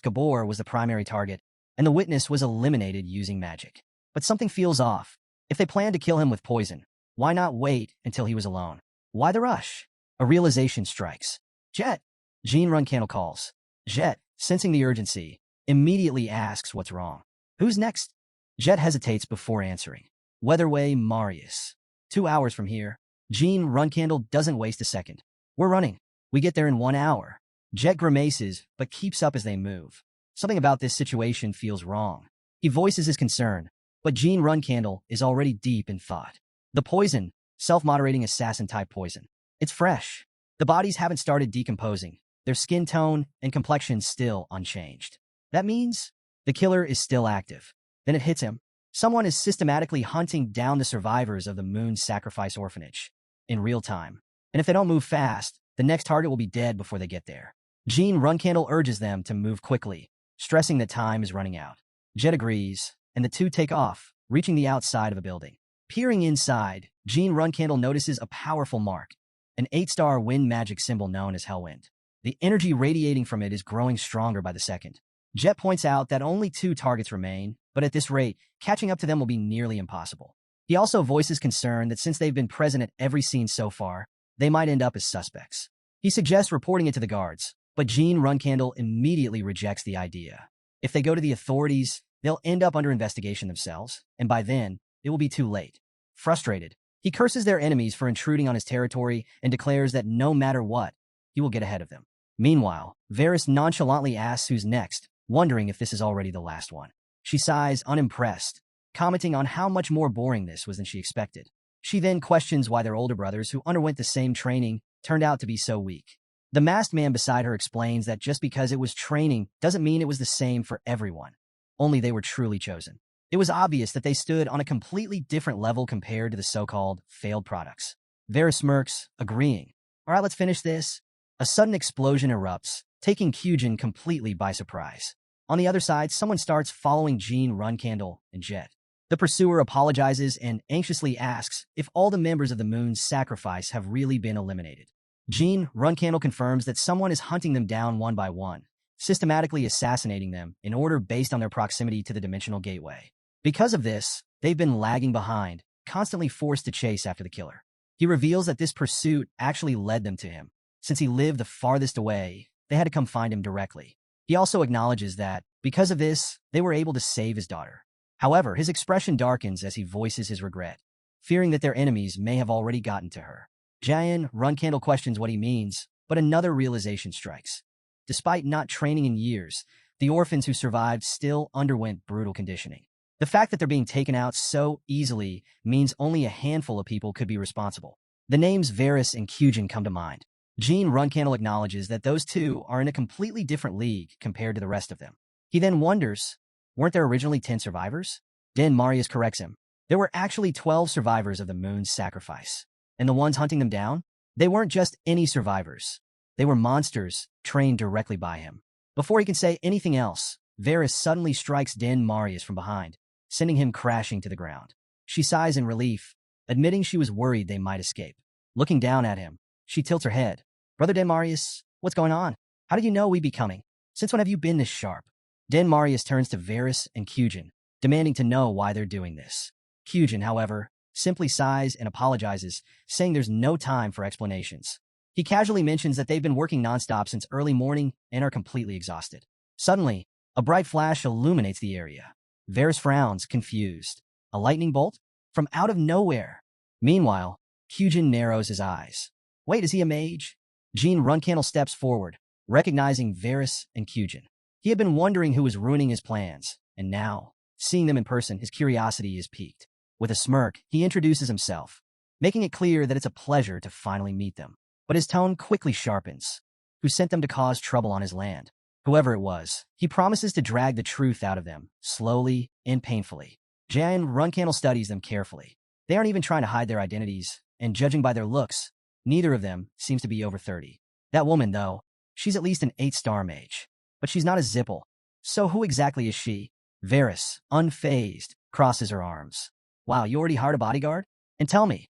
Gabor was the primary target, and the witness was eliminated using magic. But something feels off. If they planned to kill him with poison, why not wait until he was alone? Why the rush? A realization strikes. Jet! Jean Runcandle calls. Jet, sensing the urgency, immediately asks what's wrong. Who's next? Jet hesitates before answering. Weatherway Marius. 2 hours from here. Jean Runcandle doesn't waste a second. We're running. We get there in 1 hour. Jet grimaces, but keeps up as they move. Something about this situation feels wrong. He voices his concern, but Jean Runcandle is already deep in thought. The poison, self-moderating assassin-type poison. It's fresh. The bodies haven't started decomposing. Their skin tone and complexion still unchanged. That means the killer is still active. Then it hits him. Someone is systematically hunting down the survivors of the Moon's Sacrifice Orphanage in real time. And if they don't move fast, the next target will be dead before they get there. Jean Runcandle urges them to move quickly, stressing that time is running out. Jet agrees, and the two take off, reaching the outside of a building. Peering inside, Jean Runcandle notices a powerful mark, an 8-star wind magic symbol known as Hellwind. The energy radiating from it is growing stronger by the second. Jet points out that only 2 targets remain, but at this rate, catching up to them will be nearly impossible. He also voices concern that since they've been present at every scene so far, they might end up as suspects. He suggests reporting it to the guards, but Jean Runcandle immediately rejects the idea. If they go to the authorities, they'll end up under investigation themselves, and by then, it will be too late. Frustrated, he curses their enemies for intruding on his territory and declares that no matter what, he will get ahead of them. Meanwhile, Varys nonchalantly asks who's next, wondering if this is already the last one. She sighs, unimpressed, commenting on how much more boring this was than she expected. She then questions why their older brothers, who underwent the same training, turned out to be so weak. The masked man beside her explains that just because it was training doesn't mean it was the same for everyone. Only they were truly chosen. It was obvious that they stood on a completely different level compared to the so-called failed products. Varys smirks, agreeing. All right, let's finish this. A sudden explosion erupts, taking Kyujin completely by surprise. On the other side, someone starts following Jean Runcandle and Jet. The pursuer apologizes and anxiously asks if all the members of the Moon's Sacrifice have really been eliminated. Jean Runcandle confirms that someone is hunting them down one by one, systematically assassinating them in order based on their proximity to the dimensional gateway. Because of this, they've been lagging behind, constantly forced to chase after the killer. He reveals that this pursuit actually led them to him. Since he lived the farthest away, they had to come find him directly. He also acknowledges that, because of this, they were able to save his daughter. However, his expression darkens as he voices his regret. fearing that their enemies may have already gotten to her. Jayan Runcandle questions what he means, but another realization strikes. Despite not training in years, the orphans who survived still underwent brutal conditioning. The fact that they're being taken out so easily means only a handful of people could be responsible. The names Varys and Kyujin come to mind. Jean Runcandle acknowledges that those two are in a completely different league compared to the rest of them. He then wonders, weren't there originally 10 survivors? Den Marius corrects him. There were actually 12 survivors of the moon's sacrifice. And the ones hunting them down? They weren't just any survivors. They were monsters trained directly by him. Before he can say anything else, Varys suddenly strikes Den Marius from behind, sending him crashing to the ground. She sighs in relief, admitting she was worried they might escape. Looking down at him, she tilts her head. Brother Den Marius, what's going on? How did you know we'd be coming? Since when have you been this sharp? Den Marius turns to Varys and Kyujin, demanding to know why they're doing this. Kyujin, however, simply sighs and apologizes, saying there's no time for explanations. He casually mentions that they've been working nonstop since early morning and are completely exhausted. Suddenly, a bright flash illuminates the area. Varys frowns, confused. A lightning bolt? From out of nowhere. Meanwhile, Kyujin narrows his eyes. Wait, is he a mage? Jean Runcandle steps forward, recognizing Varys and Kyujin. He had been wondering who was ruining his plans, and now, seeing them in person, his curiosity is piqued. With a smirk, he introduces himself, making it clear that it's a pleasure to finally meet them. But his tone quickly sharpens. Who sent them to cause trouble on his land? Whoever it was, he promises to drag the truth out of them, slowly and painfully. Jan Runcandle studies them carefully. They aren't even trying to hide their identities, and judging by their looks, neither of them seems to be over 30. That woman, though, she's at least an 8-star mage. But she's not a Zipple. So who exactly is she? Varys, unfazed, crosses her arms. Wow, you already hired a bodyguard? And tell me,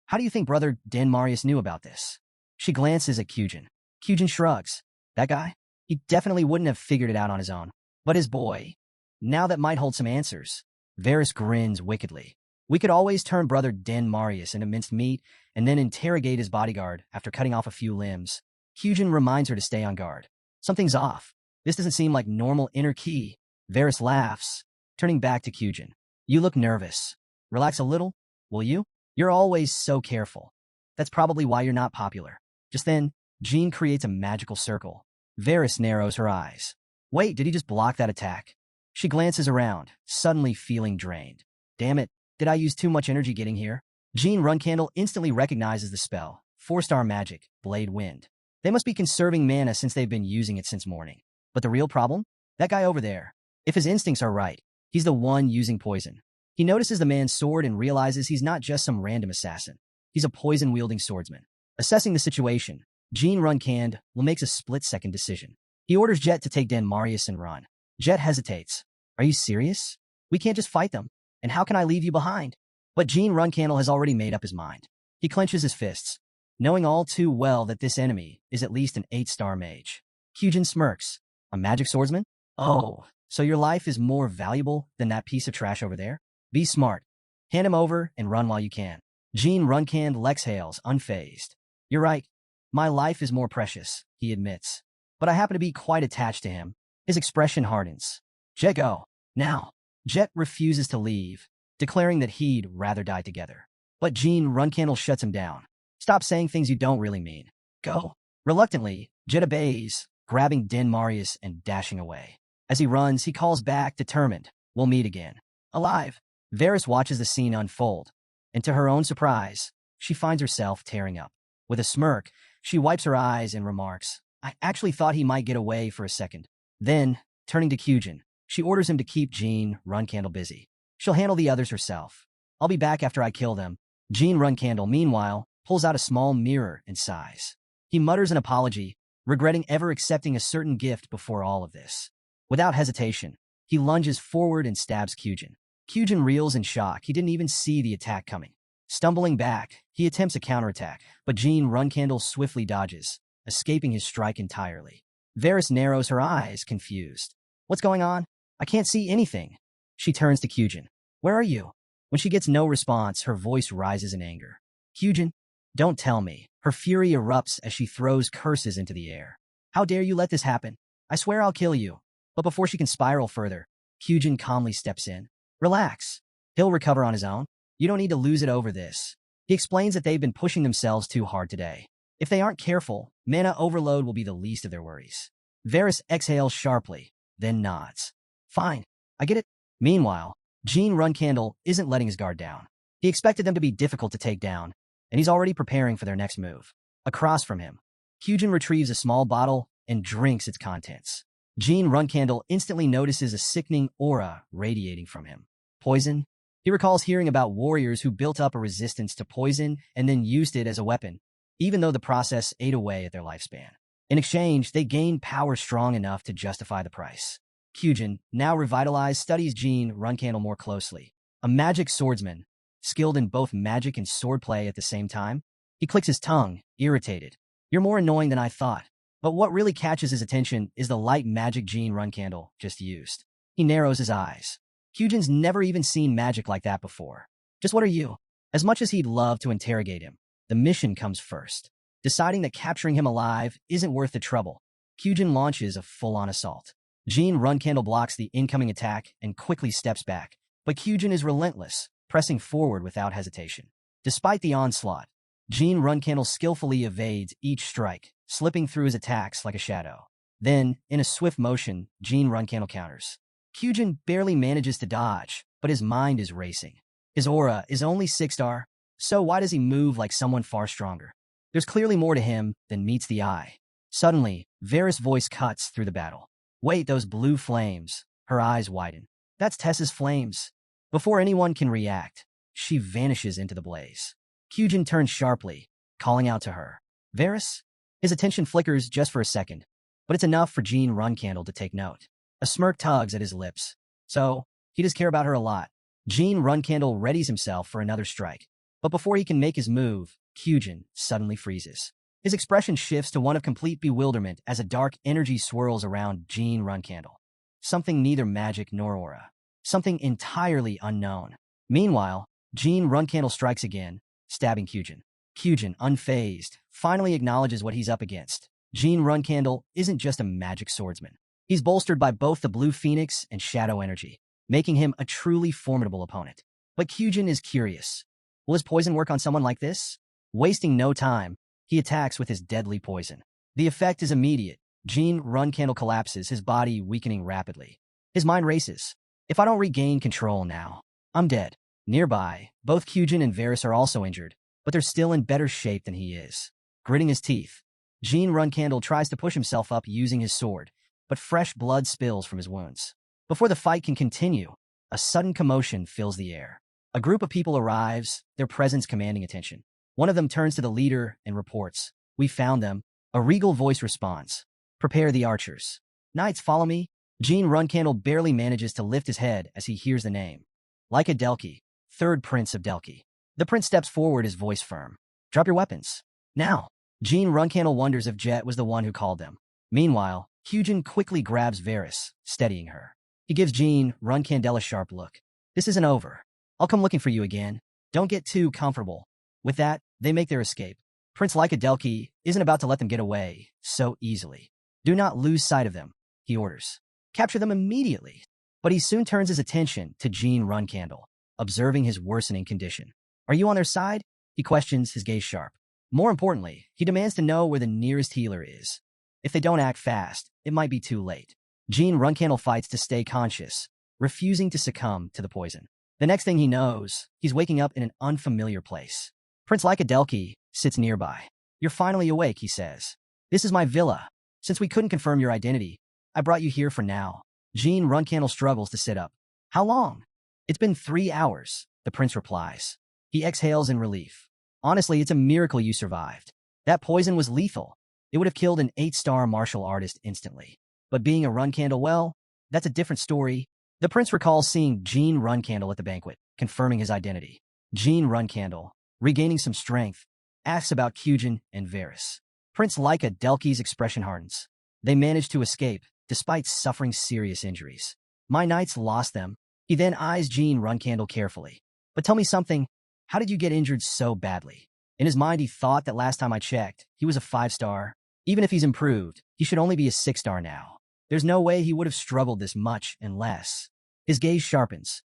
how do you think Brother Den Marius knew about this? She glances at Kyujin. Kyujin shrugs. That guy? He definitely wouldn't have figured it out on his own. But his boy? Now that might hold some answers. Varys grins wickedly. We could always turn Brother Den Marius into minced meat and then interrogate his bodyguard after cutting off a few limbs. Kyujin reminds her to stay on guard. Something's off. This doesn't seem like normal inner ki. Varys laughs, turning back to Kyujin. You look nervous. Relax a little, will you? You're always so careful. That's probably why you're not popular. Just then, Jean creates a magical circle. Varys narrows her eyes. Wait, did he just block that attack? She glances around, suddenly feeling drained. Damn it, did I use too much energy getting here? Jean Runcandle instantly recognizes the spell. 4-star magic, Blade Wind. They must be conserving mana since they've been using it since morning. But the real problem? That guy over there. If his instincts are right, he's the one using poison. He notices the man's sword and realizes he's not just some random assassin. He's a poison-wielding swordsman. Assessing the situation, Jean Runcandle makes a split-second decision. He orders Jet to take Den Marius and run. Jet hesitates. Are you serious? We can't just fight them. And how can I leave you behind? But Jean Runcandle has already made up his mind. He clenches his fists, knowing all too well that this enemy is at least an 8-star mage. Kyujin smirks. A magic swordsman? Oh, so your life is more valuable than that piece of trash over there? Be smart. Hand him over and run while you can. Jean Runcandle exhales, unfazed. You're right. My life is more precious, he admits. But I happen to be quite attached to him. His expression hardens. Jet, go. Now. Jet refuses to leave, declaring that he'd rather die together. But Jean Runcandle shuts him down. Stop saying things you don't really mean. Go. Reluctantly, Jet obeys, grabbing Den Marius and dashing away. As he runs, he calls back, determined. We'll meet again. Alive. Varys watches the scene unfold, and to her own surprise, she finds herself tearing up. With a smirk, she wipes her eyes and remarks, I actually thought he might get away for a second. Then, turning to Kyujin, she orders him to keep Jean Runcandle busy. She'll handle the others herself. I'll be back after I kill them. Jean Runcandle, meanwhile, pulls out a small mirror and sighs. He mutters an apology, regretting ever accepting a certain gift before all of this. Without hesitation, he lunges forward and stabs Kyujin. Kyujin reels in shock. He didn't even see the attack coming. Stumbling back, he attempts a counterattack, but Jean Runcandle swiftly dodges, escaping his strike entirely. Varys narrows her eyes, confused. What's going on? I can't see anything. She turns to Kyujin. Where are you? When she gets no response, her voice rises in anger. Kyujin, don't tell me. Her fury erupts as she throws curses into the air. How dare you let this happen? I swear I'll kill you. But before she can spiral further, Kyujin calmly steps in. Relax. He'll recover on his own. You don't need to lose it over this. He explains that they've been pushing themselves too hard today. If they aren't careful, mana overload will be the least of their worries. Varys exhales sharply, then nods. Fine, I get it. Meanwhile, Gene Runcandle isn't letting his guard down. He expected them to be difficult to take down, and he's already preparing for their next move. Across from him, Kyujin retrieves a small bottle and drinks its contents. Gene Runcandle instantly notices a sickening aura radiating from him. Poison? He recalls hearing about warriors who built up a resistance to poison and then used it as a weapon, even though the process ate away at their lifespan. In exchange, they gained power strong enough to justify the price. Kyujin, now revitalized, studies Gene Runcandle more closely. A magic swordsman, skilled in both magic and swordplay at the same time. He clicks his tongue, irritated. You're more annoying than I thought. But what really catches his attention is the light magic Gene Runcandle just used. He narrows his eyes. Kyujin's never even seen magic like that before. Just what are you? As much as he'd love to interrogate him, the mission comes first. Deciding that capturing him alive isn't worth the trouble, Kyujin launches a full-on assault. Gene Runcandle blocks the incoming attack and quickly steps back, but Kyujin is relentless, pressing forward without hesitation. Despite the onslaught, Gene Runcandle skillfully evades each strike, slipping through his attacks like a shadow. Then, in a swift motion, Gene Runcandle counters. Kyujin barely manages to dodge, but his mind is racing. His aura is only 6-star, so why does he move like someone far stronger? There's clearly more to him than meets the eye. Suddenly, Varys' voice cuts through the battle. Wait, those blue flames. Her eyes widen. That's Tessa's flames. Before anyone can react, she vanishes into the blaze. Kyujin turns sharply, calling out to her. Varys? His attention flickers just for a second, but it's enough for Gene Runcandle to take note. A smirk tugs at his lips. So, he does care about her a lot. Gene Runcandle readies himself for another strike. But before he can make his move, Kyujin suddenly freezes. His expression shifts to one of complete bewilderment as a dark energy swirls around Gene Runcandle. Something neither magic nor aura. Something entirely unknown. Meanwhile, Gene Runcandle strikes again, stabbing Kyujin. Kyujin, unfazed, finally acknowledges what he's up against. Gene Runcandle isn't just a magic swordsman. He's bolstered by both the Blue Phoenix and Shadow Energy, making him a truly formidable opponent. But Kyujin is curious. Will his poison work on someone like this? Wasting no time, he attacks with his deadly poison. The effect is immediate. Gene Runcandle collapses, his body weakening rapidly. His mind races. If I don't regain control now, I'm dead. Nearby, both Kyujin and Varys are also injured, but they're still in better shape than he is. Gritting his teeth, Gene Runcandle tries to push himself up using his sword, but fresh blood spills from his wounds. Before the fight can continue, a sudden commotion fills the air. A group of people arrives, their presence commanding attention. One of them turns to the leader and reports, "We found them." A regal voice responds, "Prepare the archers." "Knights, follow me." Gene Runcandle barely manages to lift his head as he hears the name. Lyca Delki, 3rd Prince of Delki. The prince steps forward, his voice firm. "Drop your weapons. Now." Gene Runcandle wonders if Jet was the one who called them. Meanwhile, Kyujin quickly grabs Varys, steadying her. He gives Gene Runcandle a sharp look. "This isn't over. I'll come looking for you again. Don't get too comfortable." With that, they make their escape. Prince Lyca Delki isn't about to let them get away so easily. "Do not lose sight of them," he orders. "Capture them immediately." But he soon turns his attention to Gene Runcandle, observing his worsening condition. "Are you on their side?" he questions, his gaze sharp. More importantly, he demands to know where the nearest healer is. If they don't act fast, it might be too late. Gene Runcandle fights to stay conscious, refusing to succumb to the poison. The next thing he knows, he's waking up in an unfamiliar place. Prince Lyca Delki sits nearby. "You're finally awake," he says. "This is my villa. Since we couldn't confirm your identity, I brought you here for now." Gene Runcandle struggles to sit up. "How long?" "It's been 3 hours," the prince replies. He exhales in relief. "Honestly, it's a miracle you survived. That poison was lethal. It would have killed an 8-star martial artist instantly. But being a Runcandle, well, that's a different story." The prince recalls seeing Gene Runcandle at the banquet, confirming his identity. Gene Runcandle, regaining some strength, asks about Kyujin and Varys. Prince Lyca Delki's expression hardens. They managed to escape, despite suffering serious injuries. "My knights lost them." He then eyes Gene Runcandle carefully. "But tell me something, how did you get injured so badly?" In his mind, he thought that last time I checked, he was a 5-star. Even if he's improved, he should only be a 6-star now. There's no way he would have struggled this much unless... His gaze sharpens.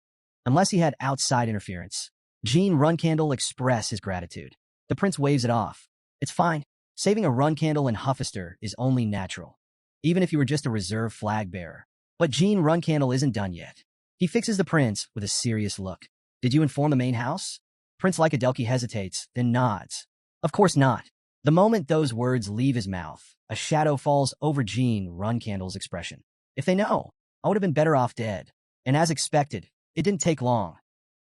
Unless he had outside interference. Jean Runcandle express his gratitude. The prince waves it off. It's fine. Saving a Runcandle in Huffister is only natural, even if you were just a reserve flag bearer. But Jean Runcandle isn't done yet. He fixes the prince with a serious look. Did you inform the main house? Prince Lycadelki hesitates, then nods. Of course not. The moment those words leave his mouth, a shadow falls over Jean Runcandle's expression. If they know, I would have been better off dead. And as expected, it didn't take long.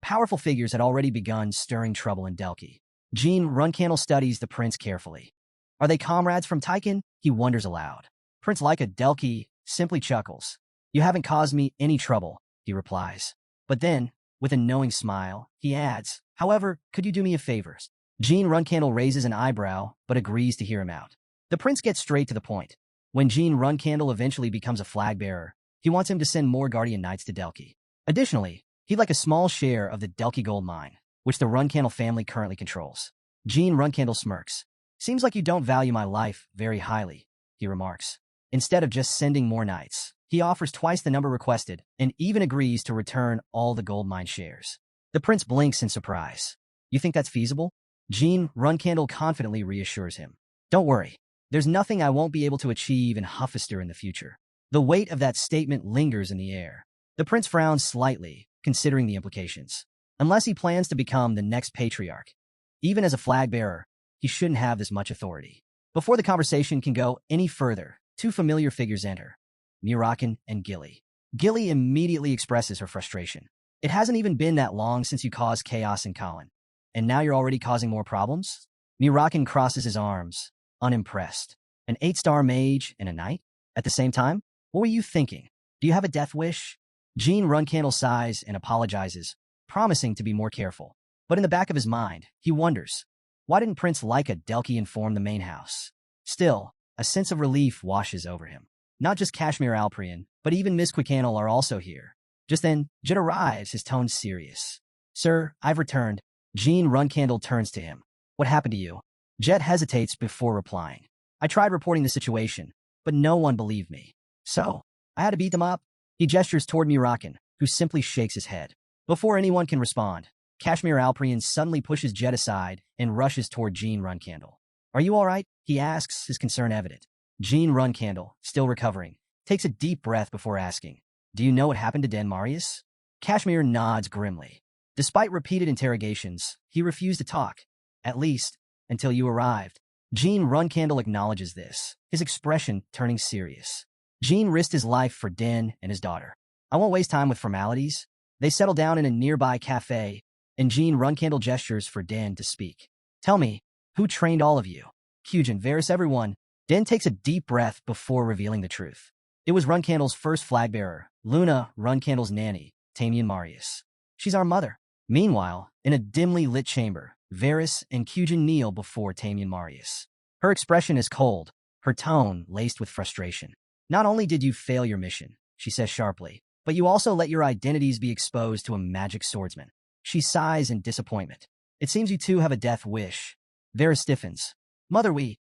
Powerful figures had already begun stirring trouble in Delki. Jean Runcandle studies the prince carefully. Are they comrades from Tyken? He wonders aloud. Prince Lycadelki simply chuckles. You haven't caused me any trouble, he replies. But then, with a knowing smile, he adds, however, could you do me a favor? Jean Runcandle raises an eyebrow, but agrees to hear him out. The prince gets straight to the point. When Jean Runcandle eventually becomes a flag bearer, he wants him to send more guardian knights to Delki. Additionally, he'd like a small share of the Delki gold mine, which the Runcandle family currently controls. Jean Runcandle smirks. Seems like you don't value my life very highly, he remarks. Instead of just sending more knights, he offers twice the number requested and even agrees to return all the gold mine shares. The prince blinks in surprise. You think that's feasible? Jean Runcandle confidently reassures him. Don't worry. There's nothing I won't be able to achieve in Huffister in the future. The weight of that statement lingers in the air. The prince frowns slightly, considering the implications. Unless he plans to become the next patriarch. Even as a flag bearer, he shouldn't have this much authority. Before the conversation can go any further, two familiar figures enter. Mirakin and Gilly. Gilly immediately expresses her frustration. It hasn't even been that long since you caused chaos in Colin. And now you're already causing more problems? Mirakin crosses his arms, unimpressed. An 8-star mage and a knight? At the same time? What were you thinking? Do you have a death wish? Jean Runcandle sighs and apologizes, promising to be more careful. But in the back of his mind, he wonders, why didn't Prince Lycadelki inform the main house? Still, a sense of relief washes over him. Not just Kashmir Alprian, but even Miss Quickannel are also here. Just then, Jet arrives, his tone serious. Sir, I've returned. Jean Runcandle turns to him. What happened to you? Jet hesitates before replying. I tried reporting the situation, but no one believed me. So, I had to beat them up. He gestures toward Mirakin, who simply shakes his head. Before anyone can respond, Kashmir Alprian suddenly pushes Jet aside and rushes toward Jean Runcandle. Are you all right? He asks, his concern evident. Jean Runcandle, still recovering, takes a deep breath before asking, do you know what happened to Dan Marius? Kashmir nods grimly. Despite repeated interrogations, he refused to talk, at least, until you arrived. Jean Runcandle acknowledges this, his expression turning serious. Jean risked his life for Den and his daughter. I won't waste time with formalities. They settle down in a nearby cafe, and Jean Runcandle gestures for Den to speak. Tell me, who trained all of you? Kyujin, Varys, everyone. Den takes a deep breath before revealing the truth. It was Runcandle's first flag bearer, Luna, Runcandle's nanny, Tamian Marius. She's our mother. Meanwhile, in a dimly lit chamber, Varys and Kyujin kneel before Tamian Marius. Her expression is cold, her tone laced with frustration. Not only did you fail your mission, she says sharply, but you also let your identities be exposed to a magic swordsman. She sighs in disappointment. It seems you two have a death wish. Varys stiffens. Mother,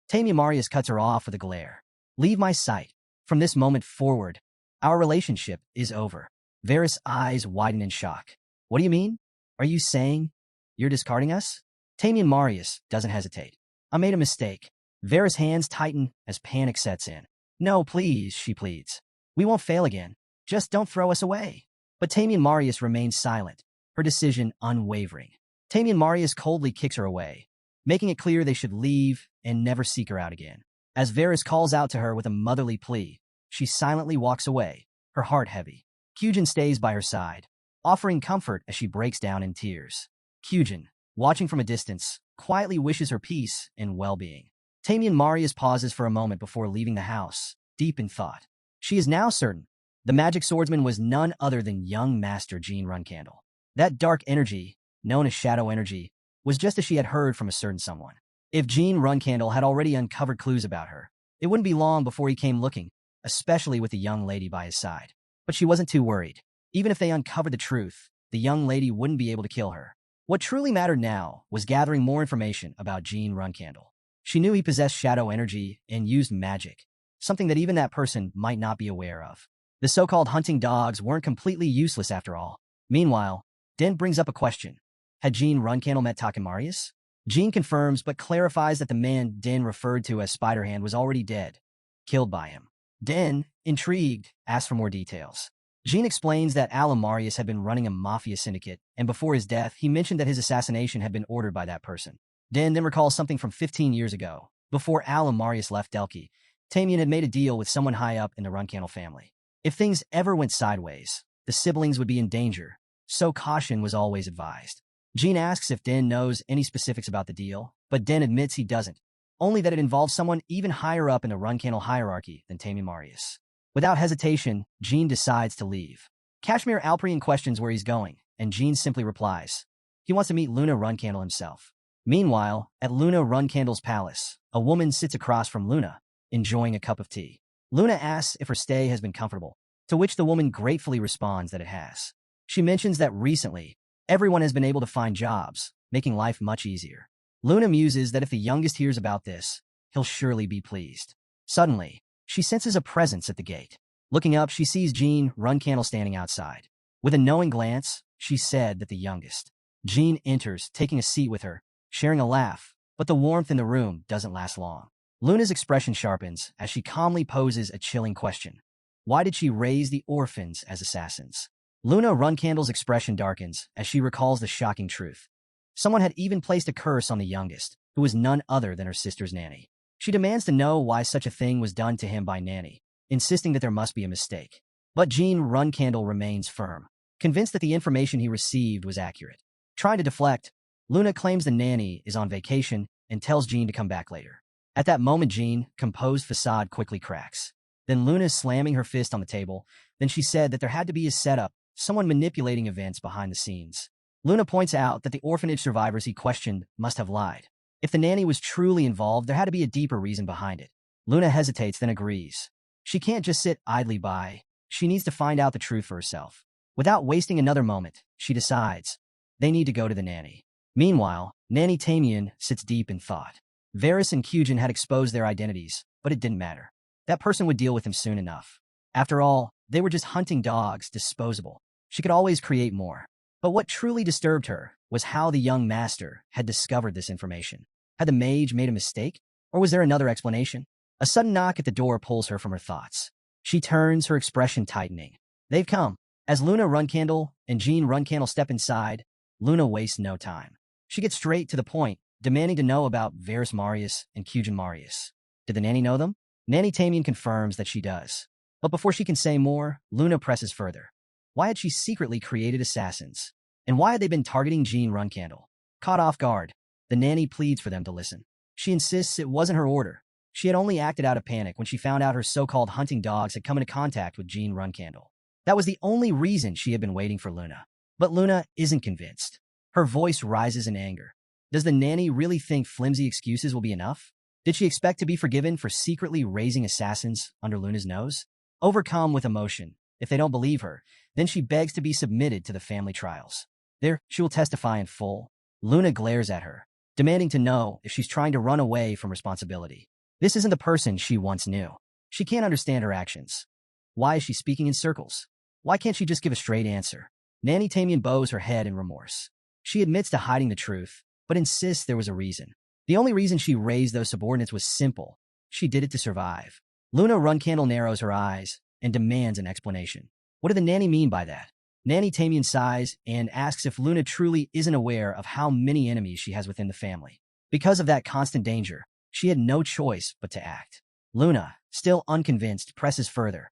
Tamian Marius cuts her off with a glare. Leave my sight. From this moment forward, our relationship is over. Varys' eyes widen in shock. What do you mean? Are you saying you're discarding us? Tamian Marius doesn't hesitate. I made a mistake. Varys' hands tighten as panic sets in. No, please, she pleads. We won't fail again. Just don't throw us away. But Tamian Marius remains silent, her decision unwavering. Tamian Marius coldly kicks her away, making it clear they should leave and never seek her out again. As Varys calls out to her with a motherly plea, she silently walks away, her heart heavy. Kyujin stays by her side, offering comfort as she breaks down in tears. Kyujin, watching from a distance, quietly wishes her peace and well-being. Tamian Marius pauses for a moment before leaving the house, deep in thought. She is now certain the magic swordsman was none other than young Master Jean Runcandle. That dark energy, known as shadow energy, was just as she had heard from a certain someone. If Jean Runcandle had already uncovered clues about her, it wouldn't be long before he came looking, especially with the young lady by his side. But she wasn't too worried. Even if they uncovered the truth, the young lady wouldn't be able to kill her. What truly mattered now was gathering more information about Jean Runcandle. She knew he possessed shadow energy and used magic, something that even that person might not be aware of. The so-called hunting dogs weren't completely useless after all. Meanwhile, Den brings up a question. Had Jean Runcandle met Takemarius? Jean confirms but clarifies that the man Din referred to as Spiderhand was already dead, killed by him. Din, intrigued, asks for more details. Jean explains that Alamarius had been running a mafia syndicate, and before his death, he mentioned that his assassination had been ordered by that person. Din then recalls something from 15 years ago. Before Alamarius left Delki, Tamian had made a deal with someone high up in the Runcandle family. If things ever went sideways, the siblings would be in danger, so caution was always advised. Jean asks if Din knows any specifics about the deal, but Din admits he doesn't, only that it involves someone even higher up in the Runcandle hierarchy than Tamian Marius. Without hesitation, Jean decides to leave. Kashmir Alprian questions where he's going, and Jean simply replies. He wants to meet Luna Runcandle himself. Meanwhile, at Luna Runcandle's palace, a woman sits across from Luna, enjoying a cup of tea. Luna asks if her stay has been comfortable, to which the woman gratefully responds that it has. She mentions that recently, everyone has been able to find jobs, making life much easier. Luna muses that if the youngest hears about this, he'll surely be pleased. Suddenly, she senses a presence at the gate. Looking up, she sees Jean Runcandle standing outside. With a knowing glance, she said that the youngest. Jean enters, taking a seat with her, sharing a laugh, but the warmth in the room doesn't last long. Luna's expression sharpens as she calmly poses a chilling question. Why did she raise the orphans as assassins? Luna Runcandle's expression darkens as she recalls the shocking truth. Someone had even placed a curse on the youngest, who was none other than her sister's nanny. She demands to know why such a thing was done to him by Nanny, insisting that there must be a mistake. But Jean Runcandle remains firm, convinced that the information he received was accurate. Trying to deflect, Luna claims the nanny is on vacation and tells Jean to come back later. At that moment, Jean's composed facade quickly cracks. Then Luna's slamming her fist on the table. Then she said that there had to be a setup, someone manipulating events behind the scenes. Luna points out that the orphanage survivors he questioned must have lied. If the nanny was truly involved, there had to be a deeper reason behind it. Luna hesitates, then agrees. She can't just sit idly by. She needs to find out the truth for herself. Without wasting another moment, she decides they need to go to the nanny. Meanwhile, Nanny Tamian sits deep in thought. Varys and Kyujin had exposed their identities, but it didn't matter. That person would deal with him soon enough. After all, they were just hunting dogs, disposable. She could always create more. But what truly disturbed her was how the young master had discovered this information. Had the mage made a mistake? Or was there another explanation? A sudden knock at the door pulls her from her thoughts. She turns, her expression tightening. They've come. As Luna Runcandle and Jean Runcandle step inside, Luna wastes no time. She gets straight to the point, demanding to know about Varys Marius and Kyujin Marius. Did the nanny know them? Nanny Tamian confirms that she does. But before she can say more, Luna presses further. Why had she secretly created assassins? And why had they been targeting Jean Runcandle? Caught off guard, the nanny pleads for them to listen. She insists it wasn't her order. She had only acted out of panic when she found out her so-called hunting dogs had come into contact with Jean Runcandle. That was the only reason she had been waiting for Luna. But Luna isn't convinced. Her voice rises in anger. Does the nanny really think flimsy excuses will be enough? Did she expect to be forgiven for secretly raising assassins under Luna's nose? Overcome with emotion, if they don't believe her, then she begs to be submitted to the family trials. There, she will testify in full. Luna glares at her, demanding to know if she's trying to run away from responsibility. This isn't the person she once knew. She can't understand her actions. Why is she speaking in circles? Why can't she just give a straight answer? Nanny Tamian bows her head in remorse. She admits to hiding the truth, but insists there was a reason. The only reason she raised those subordinates was simple. She did it to survive. Luna Runcandle narrows her eyes and demands an explanation. What did the nanny mean by that? Nanny Tamian sighs and asks if Luna truly isn't aware of how many enemies she has within the family. Because of that constant danger, she had no choice but to act. Luna, still unconvinced, presses further.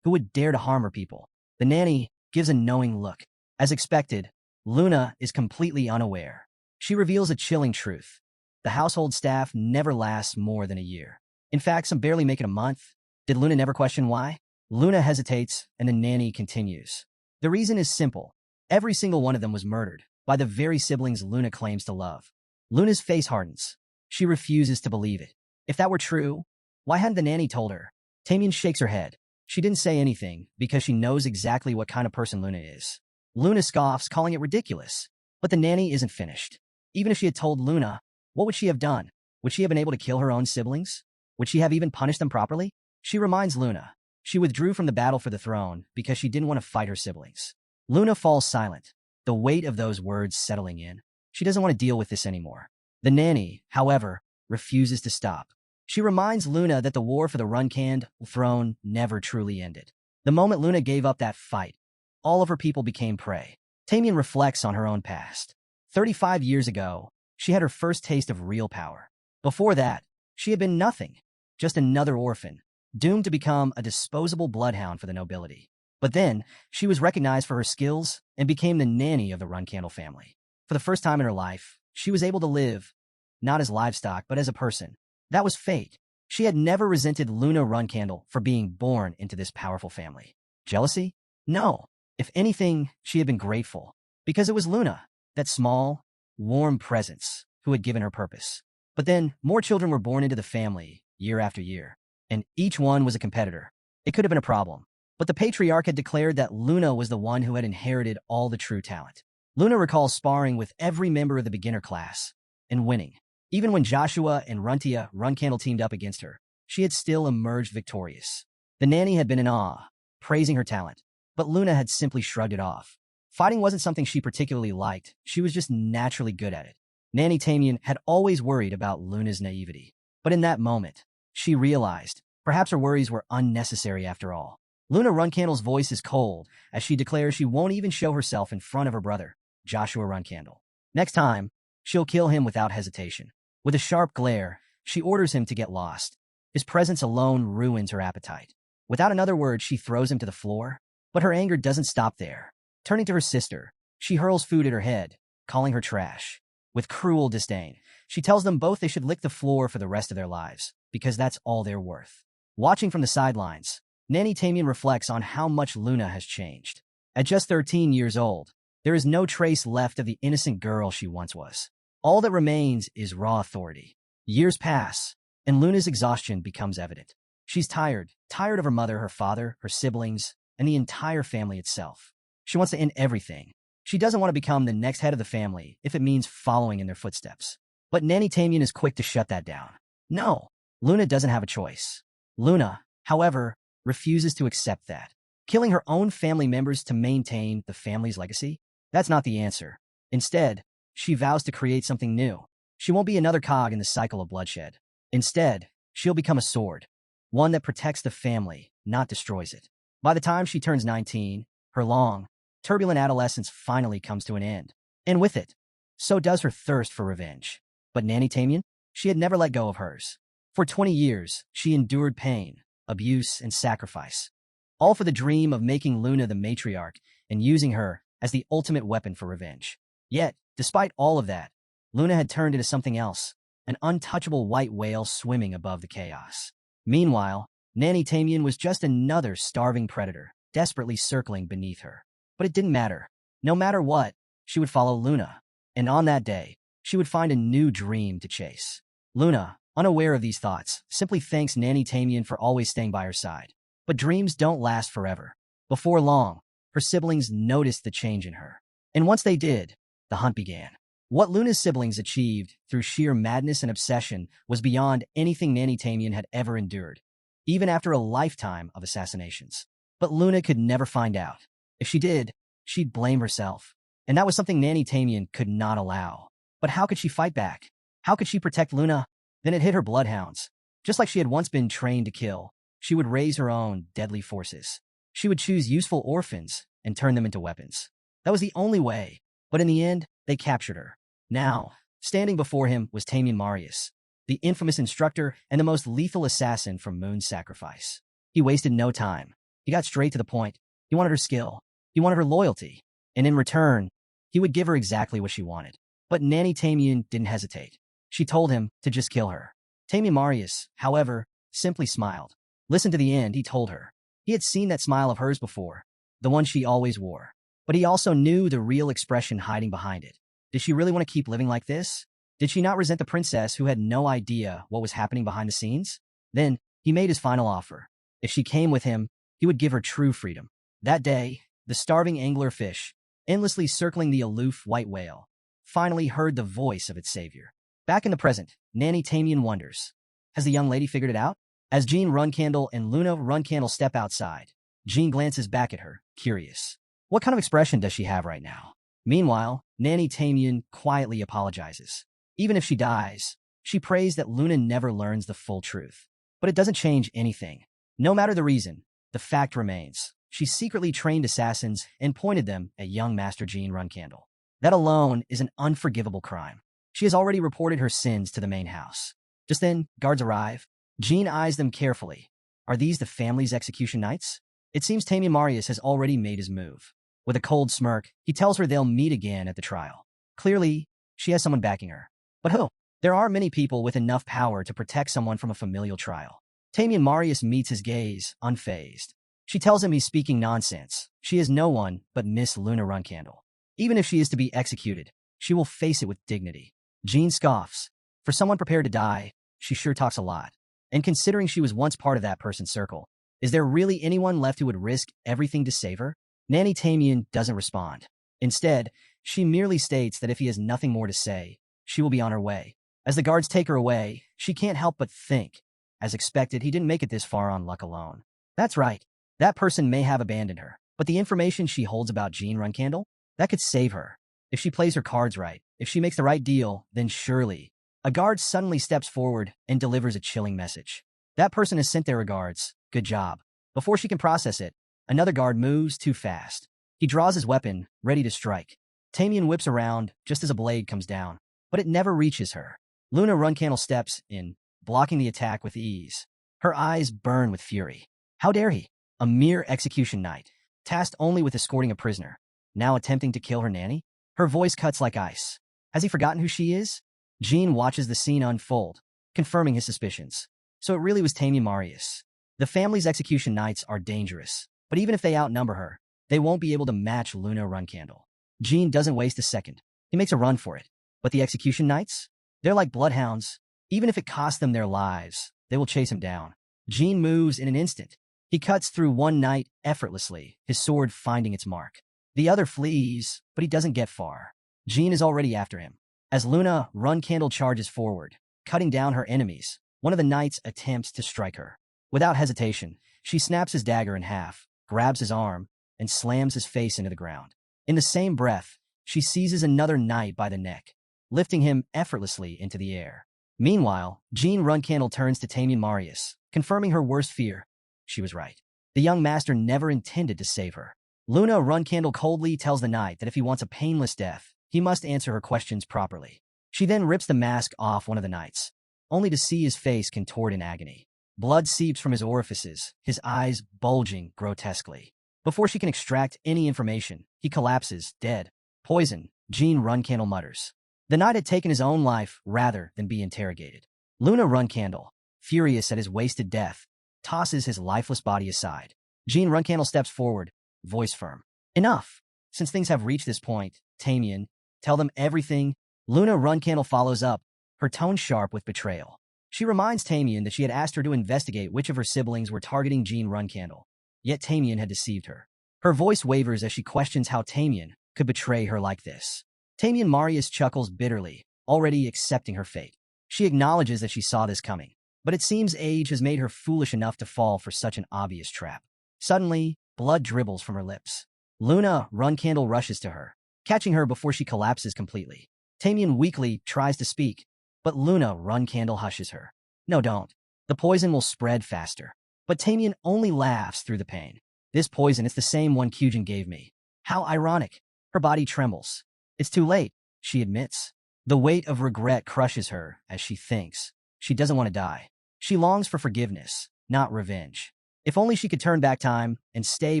Who would dare to harm her people? The nanny gives a knowing look. As expected, Luna is completely unaware. She reveals a chilling truth. The household staff never lasts more than a year. In fact, some barely make it a month. Did Luna never question why? Luna hesitates, and the nanny continues. The reason is simple. Every single one of them was murdered by the very siblings Luna claims to love. Luna's face hardens. She refuses to believe it. If that were true, why hadn't the nanny told her? Tamian shakes her head. She didn't say anything because she knows exactly what kind of person Luna is. Luna scoffs, calling it ridiculous. But the nanny isn't finished. Even if she had told Luna, what would she have done? Would she have been able to kill her own siblings? Would she have even punished them properly? She reminds Luna. She withdrew from the battle for the throne because she didn't want to fight her siblings. Luna falls silent, the weight of those words settling in. She doesn't want to deal with this anymore. The nanny, however, refuses to stop. She reminds Luna that the war for the Runcandle throne never truly ended. The moment Luna gave up that fight, all of her people became prey. Tamian reflects on her own past. 35 years ago, she had her first taste of real power. Before that, she had been nothing, just another orphan, doomed to become a disposable bloodhound for the nobility. But then, she was recognized for her skills and became the nanny of the Runcandle family. For the first time in her life, she was able to live, not as livestock, but as a person. That was fate. She had never resented Luna Runcandle for being born into this powerful family. Jealousy? No. If anything, she had been grateful, because it was Luna, that small, warm presence, who had given her purpose. But then, more children were born into the family, year after year, and each one was a competitor. It could have been a problem. But the patriarch had declared that Luna was the one who had inherited all the true talent. Luna recalls sparring with every member of the beginner class and winning. Even when Joshua and Runcandle teamed up against her, she had still emerged victorious. The nanny had been in awe, praising her talent, but Luna had simply shrugged it off. Fighting wasn't something she particularly liked, she was just naturally good at it. Nanny Tamian had always worried about Luna's naivety. But in that moment, she realized perhaps her worries were unnecessary after all. Luna Runcandle's voice is cold as she declares she won't even show herself in front of her brother, Joshua Runcandle. Next time, she'll kill him without hesitation. With a sharp glare, she orders him to get lost. His presence alone ruins her appetite. Without another word, she throws him to the floor. But her anger doesn't stop there. Turning to her sister, she hurls food at her head, calling her trash. With cruel disdain, she tells them both they should lick the floor for the rest of their lives, because that's all they're worth. Watching from the sidelines, Nanny Tamian reflects on how much Luna has changed. At just 13 years old, there is no trace left of the innocent girl she once was. All that remains is raw authority. Years pass, and Luna's exhaustion becomes evident. She's tired of her mother, her father, her siblings, and the entire family itself. She wants to end everything. She doesn't want to become the next head of the family if it means following in their footsteps. But Nanny Tamian is quick to shut that down. No, Luna doesn't have a choice. Luna, however, refuses to accept that. Killing her own family members to maintain the family's legacy? That's not the answer. Instead, she vows to create something new. She won't be another cog in the cycle of bloodshed. Instead, she'll become a sword, one that protects the family, not destroys it. By the time she turns 19, her long, turbulent adolescence finally comes to an end. And with it, so does her thirst for revenge. But Nanny Tamian, she had never let go of hers. For 20 years, she endured pain, abuse, and sacrifice, all for the dream of making Luna the matriarch and using her as the ultimate weapon for revenge. Yet, despite all of that, Luna had turned into something else, an untouchable white whale swimming above the chaos. Meanwhile, Nanny Tamian was just another starving predator, desperately circling beneath her. But it didn't matter. No matter what, she would follow Luna. And on that day, she would find a new dream to chase. Luna, unaware of these thoughts, simply thanks Nanny Tamian for always staying by her side. But dreams don't last forever. Before long, her siblings noticed the change in her. And once they did, the hunt began. What Luna's siblings achieved through sheer madness and obsession was beyond anything Nanny Tamian had ever endured, even after a lifetime of assassinations. But Luna could never find out. If she did, she'd blame herself. And that was something Nanny Tamian could not allow. But how could she fight back? How could she protect Luna? Then it hit her bloodhounds. Just like she had once been trained to kill, she would raise her own deadly forces. She would choose useful orphans and turn them into weapons. That was the only way. But in the end, they captured her. Now, standing before him was Tamian Marius, the infamous instructor and the most lethal assassin from Moon's Sacrifice. He wasted no time. He got straight to the point. He wanted her skill. He wanted her loyalty. And in return, he would give her exactly what she wanted. But Nanny Tamian didn't hesitate. She told him to just kill her. Tamian Marius, however, simply smiled. Listen to the end, he told her. He had seen that smile of hers before, the one she always wore. But he also knew the real expression hiding behind it. Did she really want to keep living like this? Did she not resent the princess who had no idea what was happening behind the scenes? Then, he made his final offer. If she came with him, he would give her true freedom. That day, the starving angler fish, endlessly circling the aloof white whale, finally heard the voice of its savior. Back in the present, Nanny Tamian wonders. Has the young lady figured it out? As Jean Runcandle and Luna Runcandle step outside, Jean glances back at her, curious. What kind of expression does she have right now? Meanwhile, Nanny Tamian quietly apologizes. Even if she dies, she prays that Luna never learns the full truth. But it doesn't change anything. No matter the reason, the fact remains. She secretly trained assassins and pointed them at young Master Jean Runcandle. That alone is an unforgivable crime. She has already reported her sins to the main house. Just then, guards arrive. Jean eyes them carefully. Are these the family's execution knights? It seems Tamian Marius has already made his move. With a cold smirk, he tells her they'll meet again at the trial. Clearly, she has someone backing her. But who? There are many people with enough power to protect someone from a familial trial. Tamian Marius meets his gaze, unfazed. She tells him he's speaking nonsense. She is no one but Miss Luna Runcandle. Even if she is to be executed, she will face it with dignity. Jean scoffs. For someone prepared to die, she sure talks a lot. And considering she was once part of that person's circle, is there really anyone left who would risk everything to save her? Nanny Tamian doesn't respond. Instead, she merely states that if he has nothing more to say, she will be on her way. As the guards take her away, she can't help but think. As expected, he didn't make it this far on luck alone. That's right. That person may have abandoned her, but the information she holds about Jean Runcandle, that could save her. If she plays her cards right, if she makes the right deal, then surely. A guard suddenly steps forward and delivers a chilling message. That person has sent their regards. Good job. Before she can process it, another guard moves too fast. He draws his weapon, ready to strike. Tamian whips around just as a blade comes down, but it never reaches her. Luna Runcandle steps in, blocking the attack with ease. Her eyes burn with fury. How dare he? A mere execution knight, tasked only with escorting a prisoner, now attempting to kill her nanny? Her voice cuts like ice. Has he forgotten who she is? Jean watches the scene unfold, confirming his suspicions. So it really was Tamian Marius. The family's execution knights are dangerous, but even if they outnumber her, they won't be able to match Luna Runcandle. Jean doesn't waste a second. He makes a run for it. But the execution knights? They're like bloodhounds. Even if it costs them their lives, they will chase him down. Jean moves in an instant. He cuts through one knight effortlessly, his sword finding its mark. The other flees, but he doesn't get far. Jean is already after him. As Luna Runcandle charges forward, cutting down her enemies, one of the knights attempts to strike her. Without hesitation, she snaps his dagger in half, grabs his arm, and slams his face into the ground. In the same breath, she seizes another knight by the neck, lifting him effortlessly into the air. Meanwhile, Jean Runcandle turns to Tamian Marius, confirming her worst fear. She was right. The young master never intended to save her. Luna Runcandle coldly tells the knight that if he wants a painless death, he must answer her questions properly. She then rips the mask off one of the knights, only to see his face contort in agony. Blood seeps from his orifices, his eyes bulging grotesquely. Before she can extract any information, he collapses, dead. Poison, Jean Runcandle mutters. The knight had taken his own life rather than be interrogated. Luna Runcandle, furious at his wasted death, tosses his lifeless body aside. Jean Runcandle steps forward, voice firm. Enough. Since things have reached this point, Tamian, tell them everything. Luna Runcandle follows up, her tone sharp with betrayal. She reminds Tamian that she had asked her to investigate which of her siblings were targeting Jean Runcandle. Yet Tamian had deceived her. Her voice wavers as she questions how Tamian could betray her like this. Tamian Marius chuckles bitterly, already accepting her fate. She acknowledges that she saw this coming, but it seems age has made her foolish enough to fall for such an obvious trap. Suddenly, blood dribbles from her lips. Luna Runcandle rushes to her, catching her before she collapses completely. Tamian weakly tries to speak, but Luna Runcandle hushes her. No, don't. The poison will spread faster. But Tamian only laughs through the pain. This poison is the same one Kyujin gave me. How ironic. Her body trembles. It's too late, she admits. The weight of regret crushes her as she thinks. She doesn't want to die. She longs for forgiveness, not revenge. If only she could turn back time and stay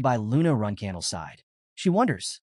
by Luna Runcandle's side. She wonders,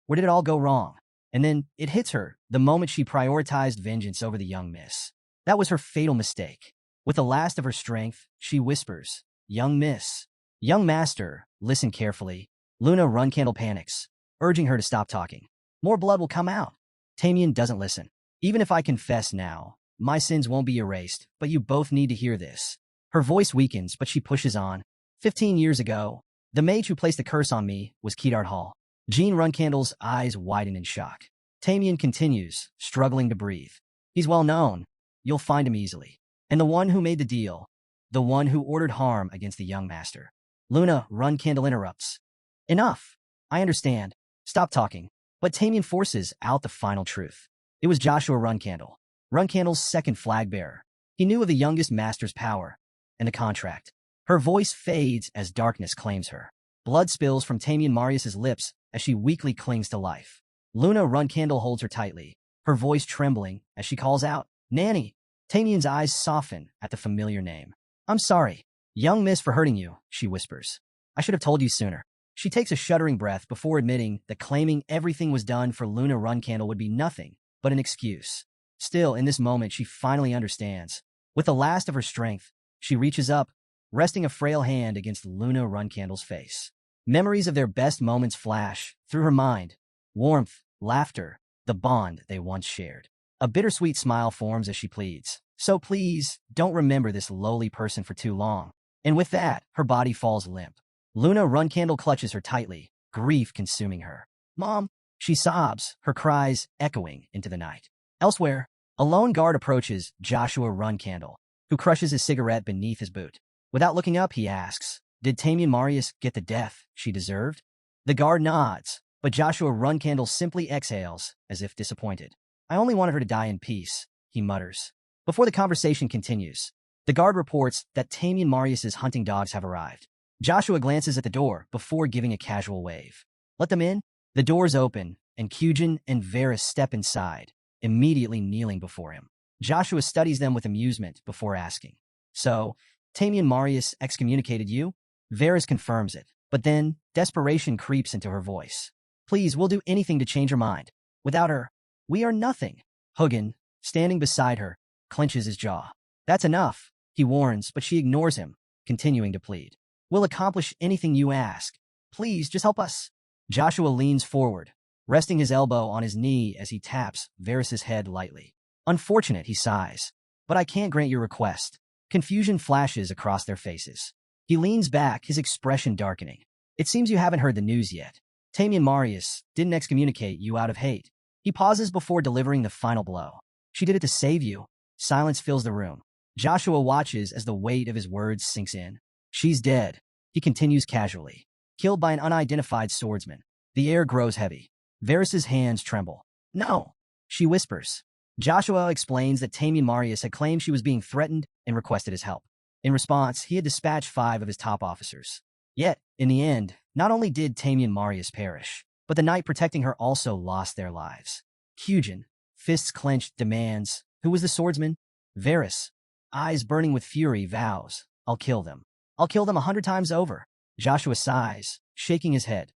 where did it all go wrong? And then it hits her the moment she prioritized vengeance over the young miss. That was her fatal mistake. With the last of her strength, she whispers, Young miss. Young master, listen carefully. Luna Runcandle panics, urging her to stop talking. More blood will come out. Tamian doesn't listen. Even if I confess now, my sins won't be erased, but you both need to hear this. Her voice weakens, but she pushes on. 15 years ago, the mage who placed the curse on me was Kedart Hall. Jean Runcandle's eyes widen in shock. Tamian continues, struggling to breathe. He's well known. You'll find him easily. And the one who made the deal, the one who ordered harm against the young master. Luna Runcandle interrupts. Enough. I understand. Stop talking. But Tamian forces out the final truth. It was Joshua Runcandle, Runcandle's second flag bearer. He knew of the youngest master's power and the contract. Her voice fades as darkness claims her. Blood spills from Tamian Marius's lips as she weakly clings to life. Luna Runcandle holds her tightly, her voice trembling as she calls out, "Nanny!" Tamian's eyes soften at the familiar name. "I'm sorry, young miss, for hurting you," she whispers. "I should have told you sooner." She takes a shuddering breath before admitting that claiming everything was done for Luna Runcandle would be nothing but an excuse. Still, in this moment, she finally understands. With the last of her strength, she reaches up, resting a frail hand against Luna Runcandle's face. Memories of their best moments flash through her mind. Warmth, laughter, the bond they once shared. A bittersweet smile forms as she pleads, "So please, don't remember this lowly person for too long." And with that, her body falls limp. Luna Runcandle clutches her tightly, grief consuming her. "Mom!" She sobs, her cries echoing into the night. Elsewhere, a lone guard approaches Joshua Runcandle, who crushes his cigarette beneath his boot. Without looking up, he asks, "Did Tamian Marius get the death she deserved?" The guard nods, but Joshua Runcandle simply exhales, as if disappointed. "I only wanted her to die in peace," he mutters. Before the conversation continues, the guard reports that Tamian Marius's hunting dogs have arrived. Joshua glances at the door before giving a casual wave. "Let them in." The doors open, and Kyujin and Varys step inside, immediately kneeling before him. Joshua studies them with amusement before asking, "So, Tamian Marius excommunicated you?" Varys confirms it, but then desperation creeps into her voice. "Please, we'll do anything to change her mind. Without her, we are nothing." Hugin, standing beside her, clenches his jaw. "That's enough," he warns, but she ignores him, continuing to plead. "We'll accomplish anything you ask. Please, just help us." Joshua leans forward, resting his elbow on his knee as he taps Varys' head lightly. "Unfortunate," he sighs, "but I can't grant your request." Confusion flashes across their faces. He leans back, his expression darkening. "It seems you haven't heard the news yet. Tamian Marius didn't excommunicate you out of hate." He pauses before delivering the final blow. "She did it to save you." Silence fills the room. Joshua watches as the weight of his words sinks in. "She's dead," he continues casually. "Killed by an unidentified swordsman." The air grows heavy. Varys' hands tremble. "No," she whispers. Joshua explains that Tamian Marius had claimed she was being threatened and requested his help. In response, he had dispatched 5 of his top officers. Yet, in the end, not only did Tamian Marius perish, but the knight protecting her also lost their lives. Kyujin, fists clenched, demands, "Who was the swordsman?" Varys, eyes burning with fury, vows, "I'll kill them. I'll kill them 100 times over." Joshua sighs, shaking his head.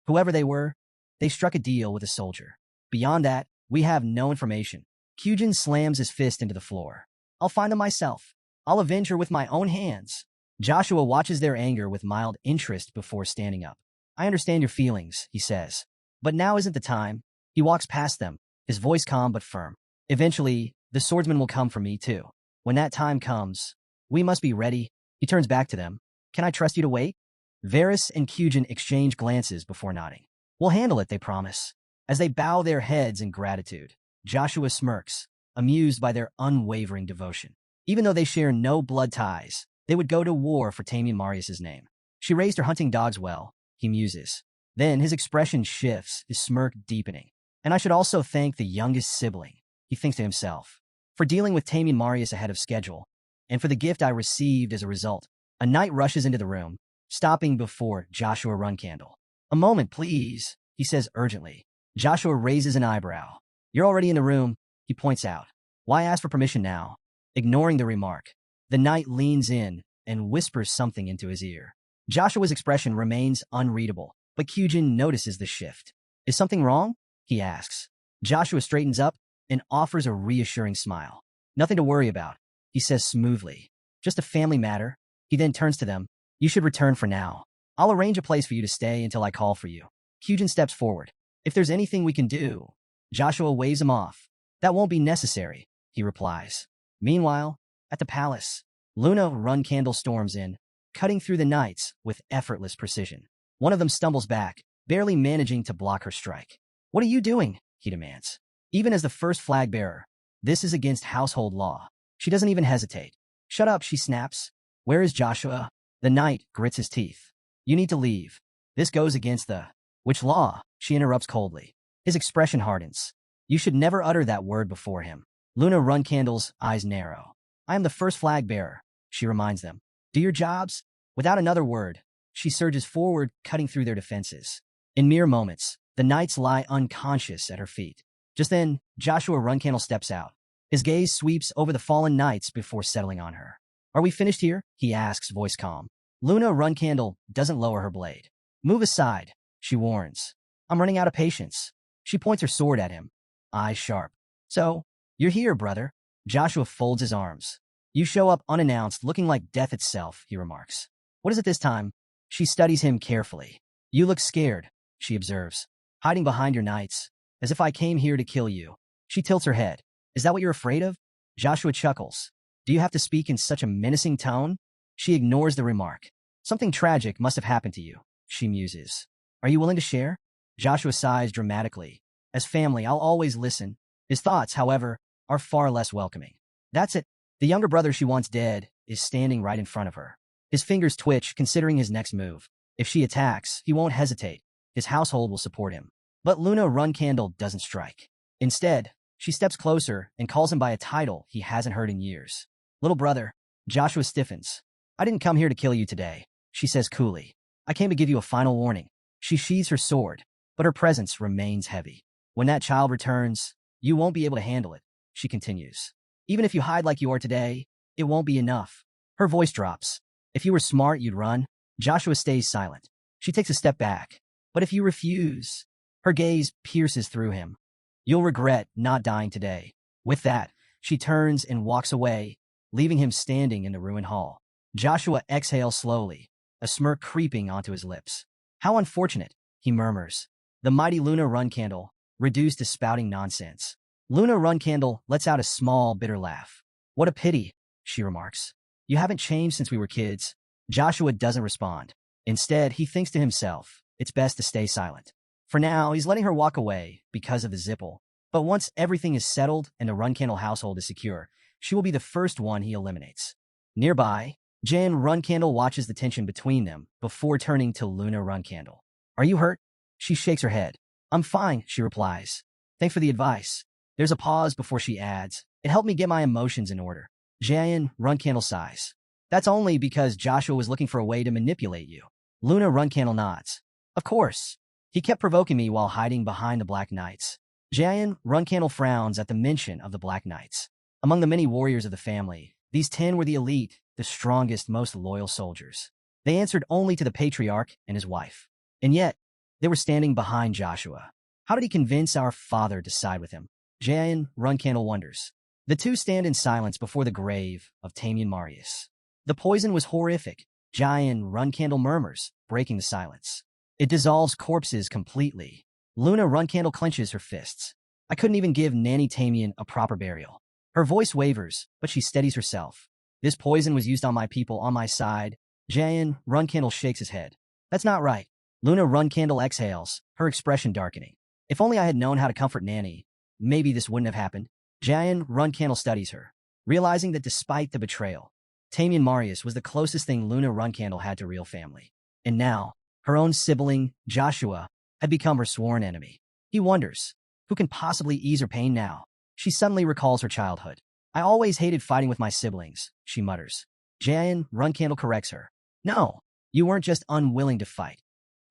"Whoever they were, they struck a deal with a soldier. Beyond that, we have no information." Kyujin slams his fist into the floor. "I'll find them myself. I'll avenge her with my own hands." Joshua watches their anger with mild interest before standing up. "I understand your feelings," he says, "but now isn't the time." He walks past them, his voice calm but firm. "Eventually, the swordsman will come for me too. When that time comes, we must be ready." He turns back to them. "Can I trust you to wait?" Varys and Kyujin exchange glances before nodding. "We'll handle it," they promise. As they bow their heads in gratitude, Joshua smirks, amused by their unwavering devotion. Even though they share no blood ties, they would go to war for Tamian Marius' name. "She raised her hunting dogs well," he muses. Then his expression shifts, his smirk deepening. "And I should also thank the youngest sibling," he thinks to himself, "for dealing with Tamian Marius ahead of schedule, and for the gift I received as a result." A knight rushes into the room, stopping before Joshua Runcandle. "A moment, please," he says urgently. Joshua raises an eyebrow. "You're already in the room," he points out. "Why ask for permission now?" Ignoring the remark, the knight leans in and whispers something into his ear. Joshua's expression remains unreadable, but Kyujin notices the shift. "Is something wrong?" he asks. Joshua straightens up and offers a reassuring smile. "Nothing to worry about," he says smoothly. "Just a family matter." He then turns to them. "You should return for now. I'll arrange a place for you to stay until I call for you." Kyujin steps forward. "If there's anything we can do..." Joshua waves him off. "That won't be necessary," he replies. Meanwhile, at the palace, Luna Runcandle storms in, cutting through the knights with effortless precision. One of them stumbles back, barely managing to block her strike. "What are you doing?" he demands. Even as the first flag bearer, this is against household law. She doesn't even hesitate. "Shut up," she snaps. "Where is Joshua?" The knight grits his teeth. "You need to leave. This goes against the..." "Which law?" she interrupts coldly. His expression hardens. You should never utter that word before him. Luna Runcandle's eyes narrow. I am the first flag bearer, she reminds them. Do your jobs? Without another word, she surges forward, cutting through their defenses. In mere moments, the knights lie unconscious at her feet. Just then, Joshua Runcandle steps out. His gaze sweeps over the fallen knights before settling on her. Are we finished here? He asks, voice calm. Luna Runcandle doesn't lower her blade. Move aside, she warns. I'm running out of patience. She points her sword at him, eyes sharp. So, you're here, brother. Joshua folds his arms. You show up unannounced, looking like death itself, he remarks. What is it this time? She studies him carefully. You look scared, she observes. Hiding behind your knights, as if I came here to kill you. She tilts her head. Is that what you're afraid of? Joshua chuckles. Do you have to speak in such a menacing tone? She ignores the remark. Something tragic must have happened to you, she muses. Are you willing to share? Joshua sighs dramatically. As family, I'll always listen. His thoughts, however, are far less welcoming. That's it. The younger brother she wants dead is standing right in front of her. His fingers twitch, considering his next move. If she attacks, he won't hesitate. His household will support him. But Luna Runcandle doesn't strike. Instead, she steps closer and calls him by a title he hasn't heard in years. Little brother. Joshua stiffens. I didn't come here to kill you today, she says coolly. I came to give you a final warning. She sheathes her sword, but her presence remains heavy. When that child returns, you won't be able to handle it, she continues. Even if you hide like you are today, it won't be enough. Her voice drops. If you were smart, you'd run. Joshua stays silent. She takes a step back. But if you refuse, her gaze pierces through him. You'll regret not dying today. With that, she turns and walks away, leaving him standing in the ruined hall. Joshua exhales slowly, a smirk creeping onto his lips. How unfortunate, he murmurs. The mighty Luna Runcandle, reduced to spouting nonsense. Luna Runcandle lets out a small, bitter laugh. What a pity, she remarks. You haven't changed since we were kids. Joshua doesn't respond. Instead, he thinks to himself, it's best to stay silent. For now, he's letting her walk away because of the Zipple. But once everything is settled and the Runcandle household is secure, she will be the first one he eliminates. Nearby, Jan Runcandle watches the tension between them before turning to Luna Runcandle. Are you hurt? She shakes her head. I'm fine, she replies. Thanks for the advice. There's a pause before she adds, it helped me get my emotions in order. Jan Runcandle sighs. That's only because Joshua was looking for a way to manipulate you. Luna Runcandle nods. Of course. He kept provoking me while hiding behind the Black Knights. Jan Runcandle frowns at the mention of the Black Knights. Among the many warriors of the family, these 10 were the elite, the strongest, most loyal soldiers. They answered only to the patriarch and his wife. And yet, they were standing behind Joshua. How did he convince our father to side with him? Jan Runcandle wonders. The two stand in silence before the grave of Tamian Marius. The poison was horrific, Jan Runcandle murmurs, breaking the silence. It dissolves corpses completely. Luna Runcandle clenches her fists. I couldn't even give Nanny Tamian a proper burial. Her voice wavers, but she steadies herself. This poison was used on my people on my side. Jan Runcandle shakes his head. That's not right. Luna Runcandle exhales, her expression darkening. If only I had known how to comfort Nanny, maybe this wouldn't have happened. Jan Runcandle studies her, realizing that despite the betrayal, Tamian Marius was the closest thing Luna Runcandle had to real family. And now, her own sibling, Joshua, had become her sworn enemy. He wonders, who can possibly ease her pain now? She suddenly recalls her childhood. I always hated fighting with my siblings, she mutters. Jan Runcandle corrects her. No, you weren't just unwilling to fight.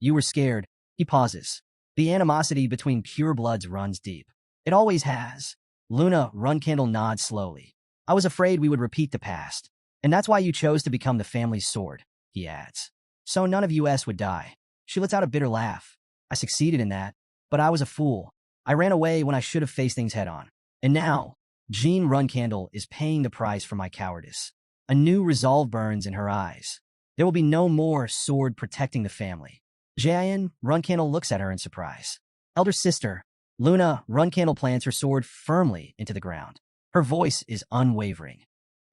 You were scared. He pauses. The animosity between purebloods runs deep. It always has. Luna Runcandle nods slowly. I was afraid we would repeat the past. And that's why you chose to become the family's sword, he adds. So none of us would die. She lets out a bitter laugh. I succeeded in that, but I was a fool. I ran away when I should have faced things head on. And now, Jean Runcandle is paying the price for my cowardice. A new resolve burns in her eyes. There will be no more sword protecting the family. Jan Runcandle looks at her in surprise. Elder sister, Luna Runcandle plants her sword firmly into the ground. Her voice is unwavering.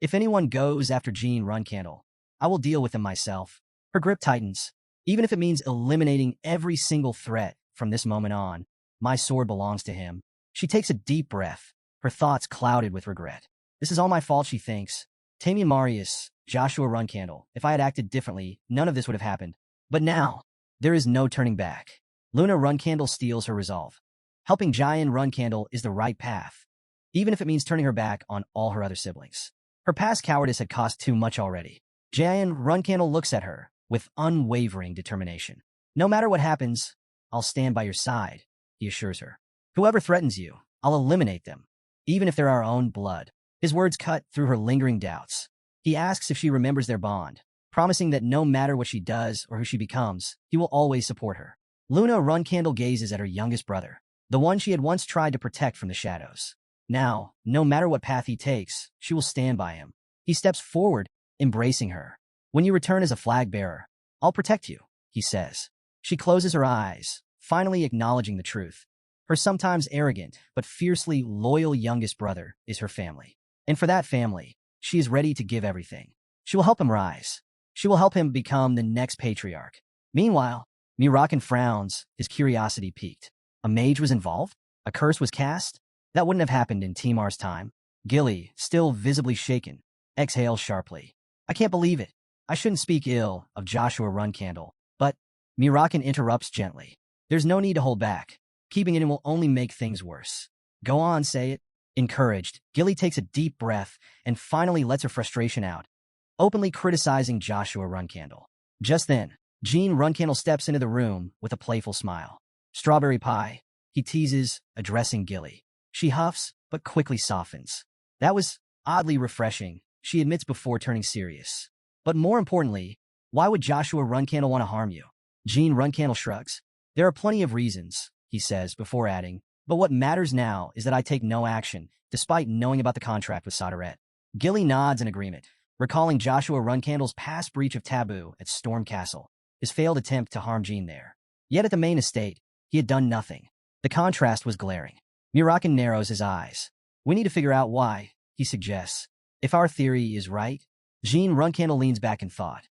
If anyone goes after Jean Runcandle, I will deal with them myself. Her grip tightens. Even if it means eliminating every single threat from this moment on, my sword belongs to him. She takes a deep breath, her thoughts clouded with regret. This is all my fault, she thinks. Tamian Marius, Joshua Runcandle, if I had acted differently, none of this would have happened. But now, there is no turning back. Luna Runcandle steals her resolve. Helping Jian Runcandle is the right path, even if it means turning her back on all her other siblings. Her past cowardice had cost too much already. Jian Runcandle looks at her with unwavering determination. No matter what happens, I'll stand by your side, he assures her. Whoever threatens you, I'll eliminate them, even if they're our own blood. His words cut through her lingering doubts. He asks if she remembers their bond, promising that no matter what she does or who she becomes, he will always support her. Luna Runcandle gazes at her youngest brother, the one she had once tried to protect from the shadows. Now, no matter what path he takes, she will stand by him. He steps forward, embracing her. When you return as a flag bearer, I'll protect you, he says. She closes her eyes, finally acknowledging the truth. Her sometimes arrogant but fiercely loyal youngest brother is her family. And for that family, she is ready to give everything. She will help him rise. She will help him become the next patriarch. Meanwhile, mirakin frowns, his curiosity piqued. A mage was involved? A curse was cast? That wouldn't have happened in Timar's time. Gilly, still visibly shaken, exhales sharply. I can't believe it. I shouldn't speak ill of Joshua Runcandle, but Mirakin interrupts gently. There's no need to hold back. Keeping it in will only make things worse. Go on, say it. Encouraged, Gilly takes a deep breath and finally lets her frustration out, openly criticizing Joshua Runcandle. Just then, Jean Runcandle steps into the room with a playful smile. Strawberry pie, he teases, addressing Gilly. She huffs, but quickly softens. That was oddly refreshing, she admits before turning serious. But more importantly, why would Joshua Runcandle want to harm you? Jean Runcandle shrugs. There are plenty of reasons, he says, before adding, but what matters now is that I take no action, despite knowing about the contract with Soderette. Gilly nods in agreement, recalling Joshua Runcandle's past breach of taboo at Storm Castle, his failed attempt to harm Jean there. Yet at the main estate, he had done nothing. The contrast was glaring. Mirakin narrows his eyes. We need to figure out why, he suggests. If our theory is right, Jean Runcandle leans back in thought.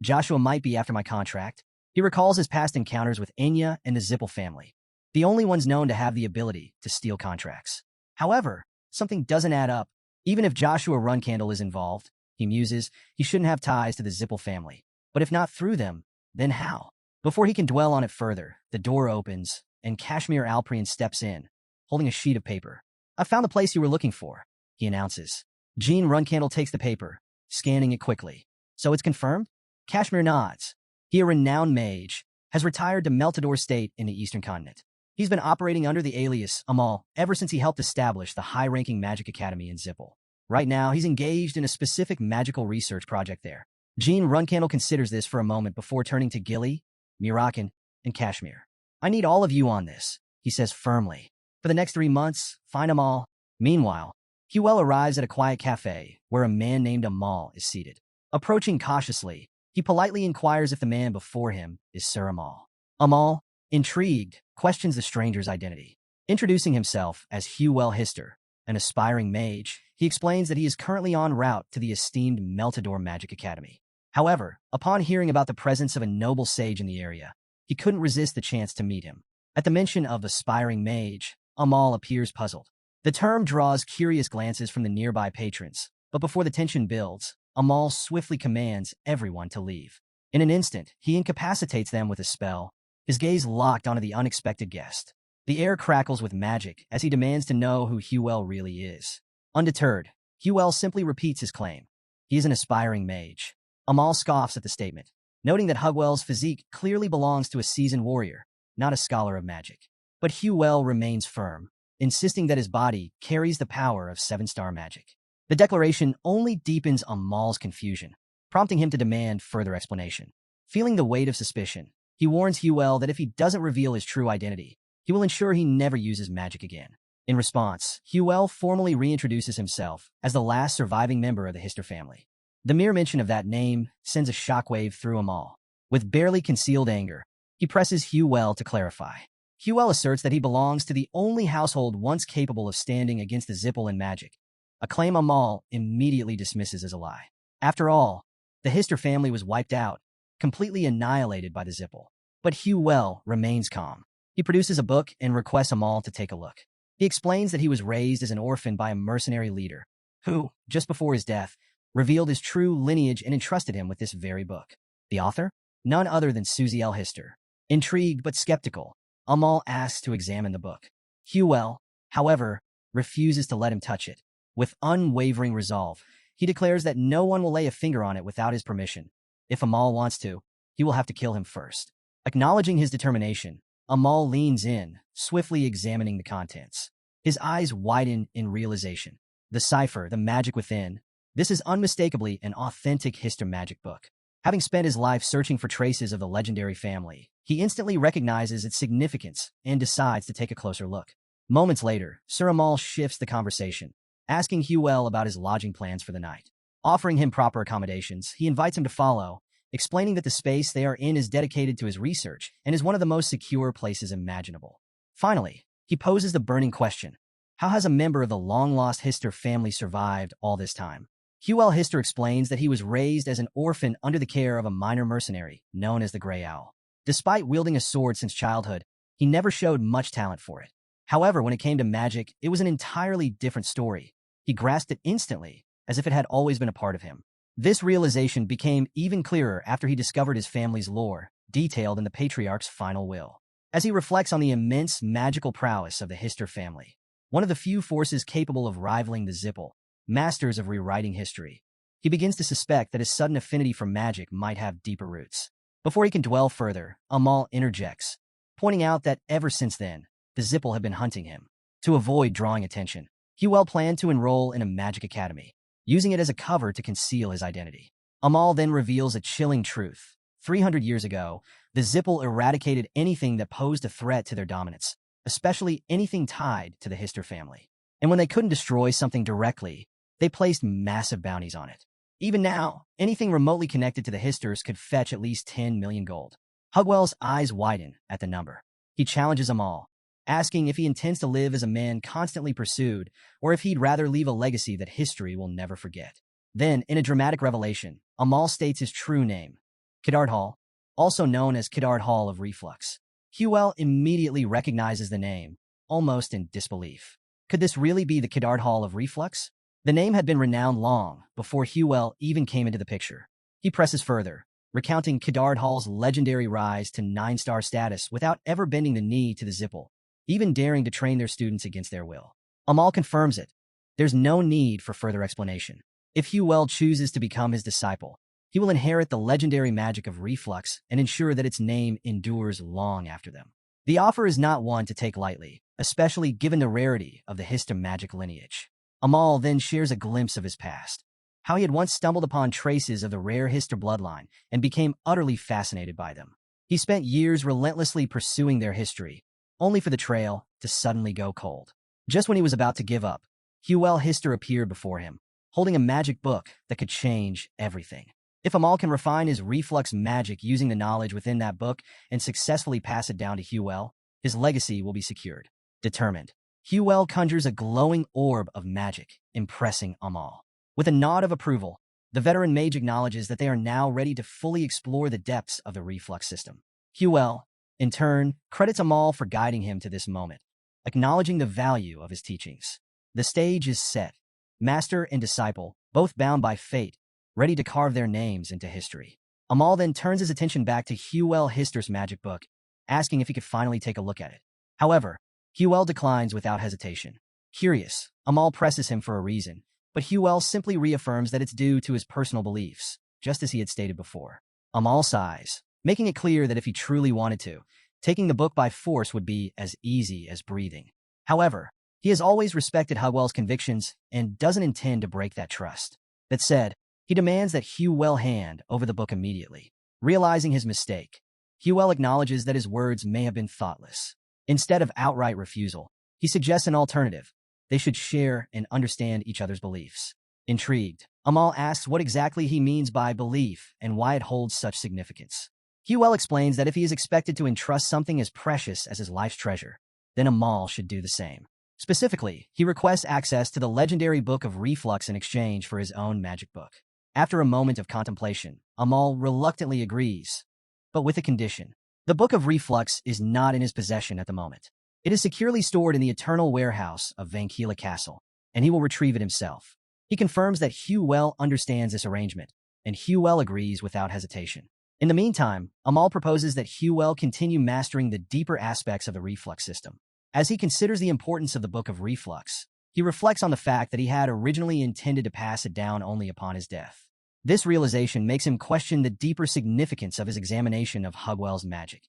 Joshua might be after my contract. He recalls his past encounters with Enya and the Zipple family, the only ones known to have the ability to steal contracts. However, something doesn't add up. Even if Joshua Runcandle is involved, he muses, he shouldn't have ties to the Zipple family. But if not through them, then how? Before he can dwell on it further, the door opens, and Kashmir Alprian steps in, holding a sheet of paper. I found the place you were looking for, he announces. Jean Runcandle takes the paper, scanning it quickly. So it's confirmed? Kashmir nods. He, a renowned mage, has retired to Meltador State in the Eastern Continent. He's been operating under the alias Amal ever since he helped establish the high-ranking magic academy in Zipple. Right now, he's engaged in a specific magical research project there. Jean Runcandle considers this for a moment before turning to Gilly, Mirakin, and Kashmir. I need all of you on this, he says firmly. For the next 3 months, find Amal. Meanwhile, Huel arrives at a quiet cafe where a man named Amal is seated. Approaching cautiously, he politely inquires if the man before him is Sir Amal. Amal, intrigued, questions the stranger's identity. Introducing himself as Huel Hister, an aspiring mage, he explains that he is currently en route to the esteemed Meltador Magic Academy. However, upon hearing about the presence of a noble sage in the area, he couldn't resist the chance to meet him. At the mention of aspiring mage, Amal appears puzzled. The term draws curious glances from the nearby patrons, but before the tension builds, Amal swiftly commands everyone to leave. In an instant, he incapacitates them with a spell, his gaze locked onto the unexpected guest. The air crackles with magic as he demands to know who Huel really is. Undeterred, Huel simply repeats his claim. He is an aspiring mage. Amal scoffs at the statement, noting that Hugwell's physique clearly belongs to a seasoned warrior, not a scholar of magic. But Huel remains firm, insisting that his body carries the power of 7-star magic. The declaration only deepens Amal's confusion, prompting him to demand further explanation. Feeling the weight of suspicion, he warns Huel that if he doesn't reveal his true identity, he will ensure he never uses magic again. In response, Huel formally reintroduces himself as the last surviving member of the Hister family. The mere mention of that name sends a shockwave through Amal. With barely concealed anger, he presses Huel to clarify. Huel asserts that he belongs to the only household once capable of standing against the Zipple in magic, a claim Amal immediately dismisses as a lie. After all, the Hister family was wiped out, completely annihilated by the Zipple. But Huel remains calm. He produces a book and requests Amal to take a look. He explains that he was raised as an orphan by a mercenary leader, who, just before his death, revealed his true lineage and entrusted him with this very book. The author? None other than Susie L. Hister. Intrigued but skeptical, Amal asks to examine the book. Huel, however, refuses to let him touch it. With unwavering resolve, he declares that no one will lay a finger on it without his permission. If Amal wants to, he will have to kill him first. Acknowledging his determination, Amal leans in, swiftly examining the contents. His eyes widen in realization. The cipher, the magic within. This is unmistakably an authentic histomagic book. Having spent his life searching for traces of the legendary family, he instantly recognizes its significance and decides to take a closer look. Moments later, Sir Amal shifts the conversation, asking Huel about his lodging plans for the night. Offering him proper accommodations, he invites him to follow, explaining that the space they are in is dedicated to his research and is one of the most secure places imaginable. Finally, he poses the burning question: how has a member of the long-lost Hister family survived all this time? Huel Hister explains that he was raised as an orphan under the care of a minor mercenary known as the Grey Owl. Despite wielding a sword since childhood, he never showed much talent for it. However, when it came to magic, it was an entirely different story. He grasped it instantly, as if it had always been a part of him. This realization became even clearer after he discovered his family's lore, detailed in the patriarch's final will. As he reflects on the immense magical prowess of the Hister family, one of the few forces capable of rivaling the Zipple, masters of rewriting history, he begins to suspect that his sudden affinity for magic might have deeper roots. Before he can dwell further, Amal interjects, pointing out that ever since then, the Zipple have been hunting him. To avoid drawing attention, Huel planned to enroll in a magic academy, using it as a cover to conceal his identity. Amal then reveals a chilling truth. 300 years ago, the Zipple eradicated anything that posed a threat to their dominance, especially anything tied to the Hister family. And when they couldn't destroy something directly, they placed massive bounties on it. Even now, anything remotely connected to the Histers could fetch at least 10 million gold. Hugwell's eyes widen at the number. He challenges Amal, asking if he intends to live as a man constantly pursued, or if he'd rather leave a legacy that history will never forget. Then, in a dramatic revelation, Amal states his true name, Kiddard Hall, also known as Kiddard Hall of Reflux. Huel immediately recognizes the name, almost in disbelief. Could this really be the Kiddard Hall of Reflux? The name had been renowned long before Huel even came into the picture. He presses further, recounting Kiddard Hall's legendary rise to 9-star status without ever bending the knee to the Zipple, even daring to train their students against their will. Amal confirms it. There's no need for further explanation. If Huel chooses to become his disciple, he will inherit the legendary magic of reflux and ensure that its name endures long after them. The offer is not one to take lightly, especially given the rarity of the Hister magic lineage. Amal then shares a glimpse of his past, how he had once stumbled upon traces of the rare Hister bloodline and became utterly fascinated by them. He spent years relentlessly pursuing their history, only for the trail to suddenly go cold. Just when he was about to give up, Huel Hister appeared before him, holding a magic book that could change everything. If Amal can refine his reflux magic using the knowledge within that book and successfully pass it down to Huel, his legacy will be secured. Determined, Huel conjures a glowing orb of magic, impressing Amal. With a nod of approval, the veteran mage acknowledges that they are now ready to fully explore the depths of the reflux system. Huel, in turn, credits Amal for guiding him to this moment, acknowledging the value of his teachings. The stage is set. Master and disciple, both bound by fate, ready to carve their names into history. Amal then turns his attention back to Huel Hister's magic book, asking if he could finally take a look at it. However, Huel declines without hesitation. Curious, Amal presses him for a reason, but Huel simply reaffirms that it's due to his personal beliefs, just as he had stated before. Amal sighs, making it clear that if he truly wanted to, taking the book by force would be as easy as breathing. However, he has always respected Hugwell's convictions and doesn't intend to break that trust. That said, he demands that Huel hand over the book immediately. Realizing his mistake, Huel acknowledges that his words may have been thoughtless. Instead of outright refusal, he suggests an alternative. They should share and understand each other's beliefs. Intrigued, Amal asks what exactly he means by belief and why it holds such significance. Huel explains that if he is expected to entrust something as precious as his life's treasure, then Amal should do the same. Specifically, he requests access to the legendary Book of Reflux in exchange for his own magic book. After a moment of contemplation, Amal reluctantly agrees, but with a condition. The Book of Reflux is not in his possession at the moment. It is securely stored in the eternal warehouse of Vankila Castle, and he will retrieve it himself. He confirms that Huel understands this arrangement, and Huel agrees without hesitation. In the meantime, Amal proposes that Huel continue mastering the deeper aspects of the reflux system. As he considers the importance of the Book of Reflux, he reflects on the fact that he had originally intended to pass it down only upon his death. This realization makes him question the deeper significance of his examination of Hugwell's magic.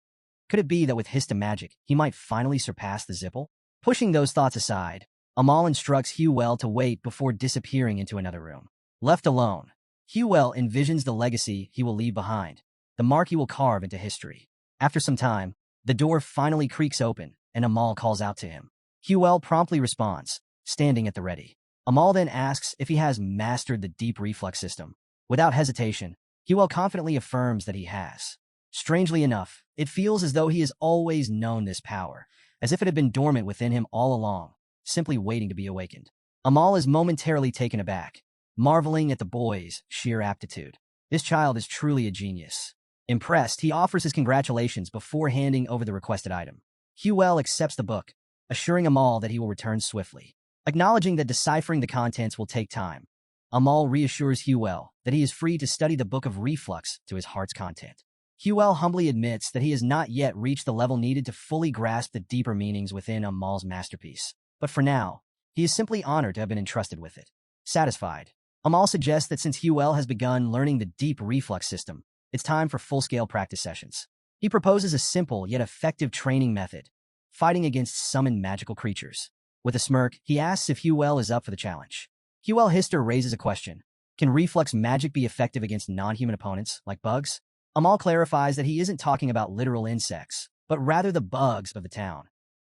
Could it be that with histomagic, he might finally surpass the Zipple? Pushing those thoughts aside, Amal instructs Hugwell to wait before disappearing into another room. Left alone, Hugwell envisions the legacy he will leave behind, the mark he will carve into history. After some time, the door finally creaks open, and Amal calls out to him. Hugwell promptly responds, standing at the ready. Amal then asks if he has mastered the deep reflux system. Without hesitation, Hugwell confidently affirms that he has. Strangely enough, it feels as though he has always known this power, as if it had been dormant within him all along, simply waiting to be awakened. Amal is momentarily taken aback, marveling at the boy's sheer aptitude. This child is truly a genius. Impressed, he offers his congratulations before handing over the requested item. Hugwell accepts the book, assuring Amal that he will return swiftly. Acknowledging that deciphering the contents will take time, Amal reassures Hugwell that he is free to study the Book of Reflux to his heart's content. Hugwell humbly admits that he has not yet reached the level needed to fully grasp the deeper meanings within Amal's masterpiece. But for now, he is simply honored to have been entrusted with it. Satisfied, Amal suggests that since Hugwell has begun learning the deep reflux system, it's time for full-scale practice sessions. He proposes a simple yet effective training method, fighting against summoned magical creatures. With a smirk, he asks if Hugwell is up for the challenge. Hugwell Hister raises a question. Can reflux magic be effective against non-human opponents, like bugs? Amal clarifies that he isn't talking about literal insects, but rather the bugs of the town.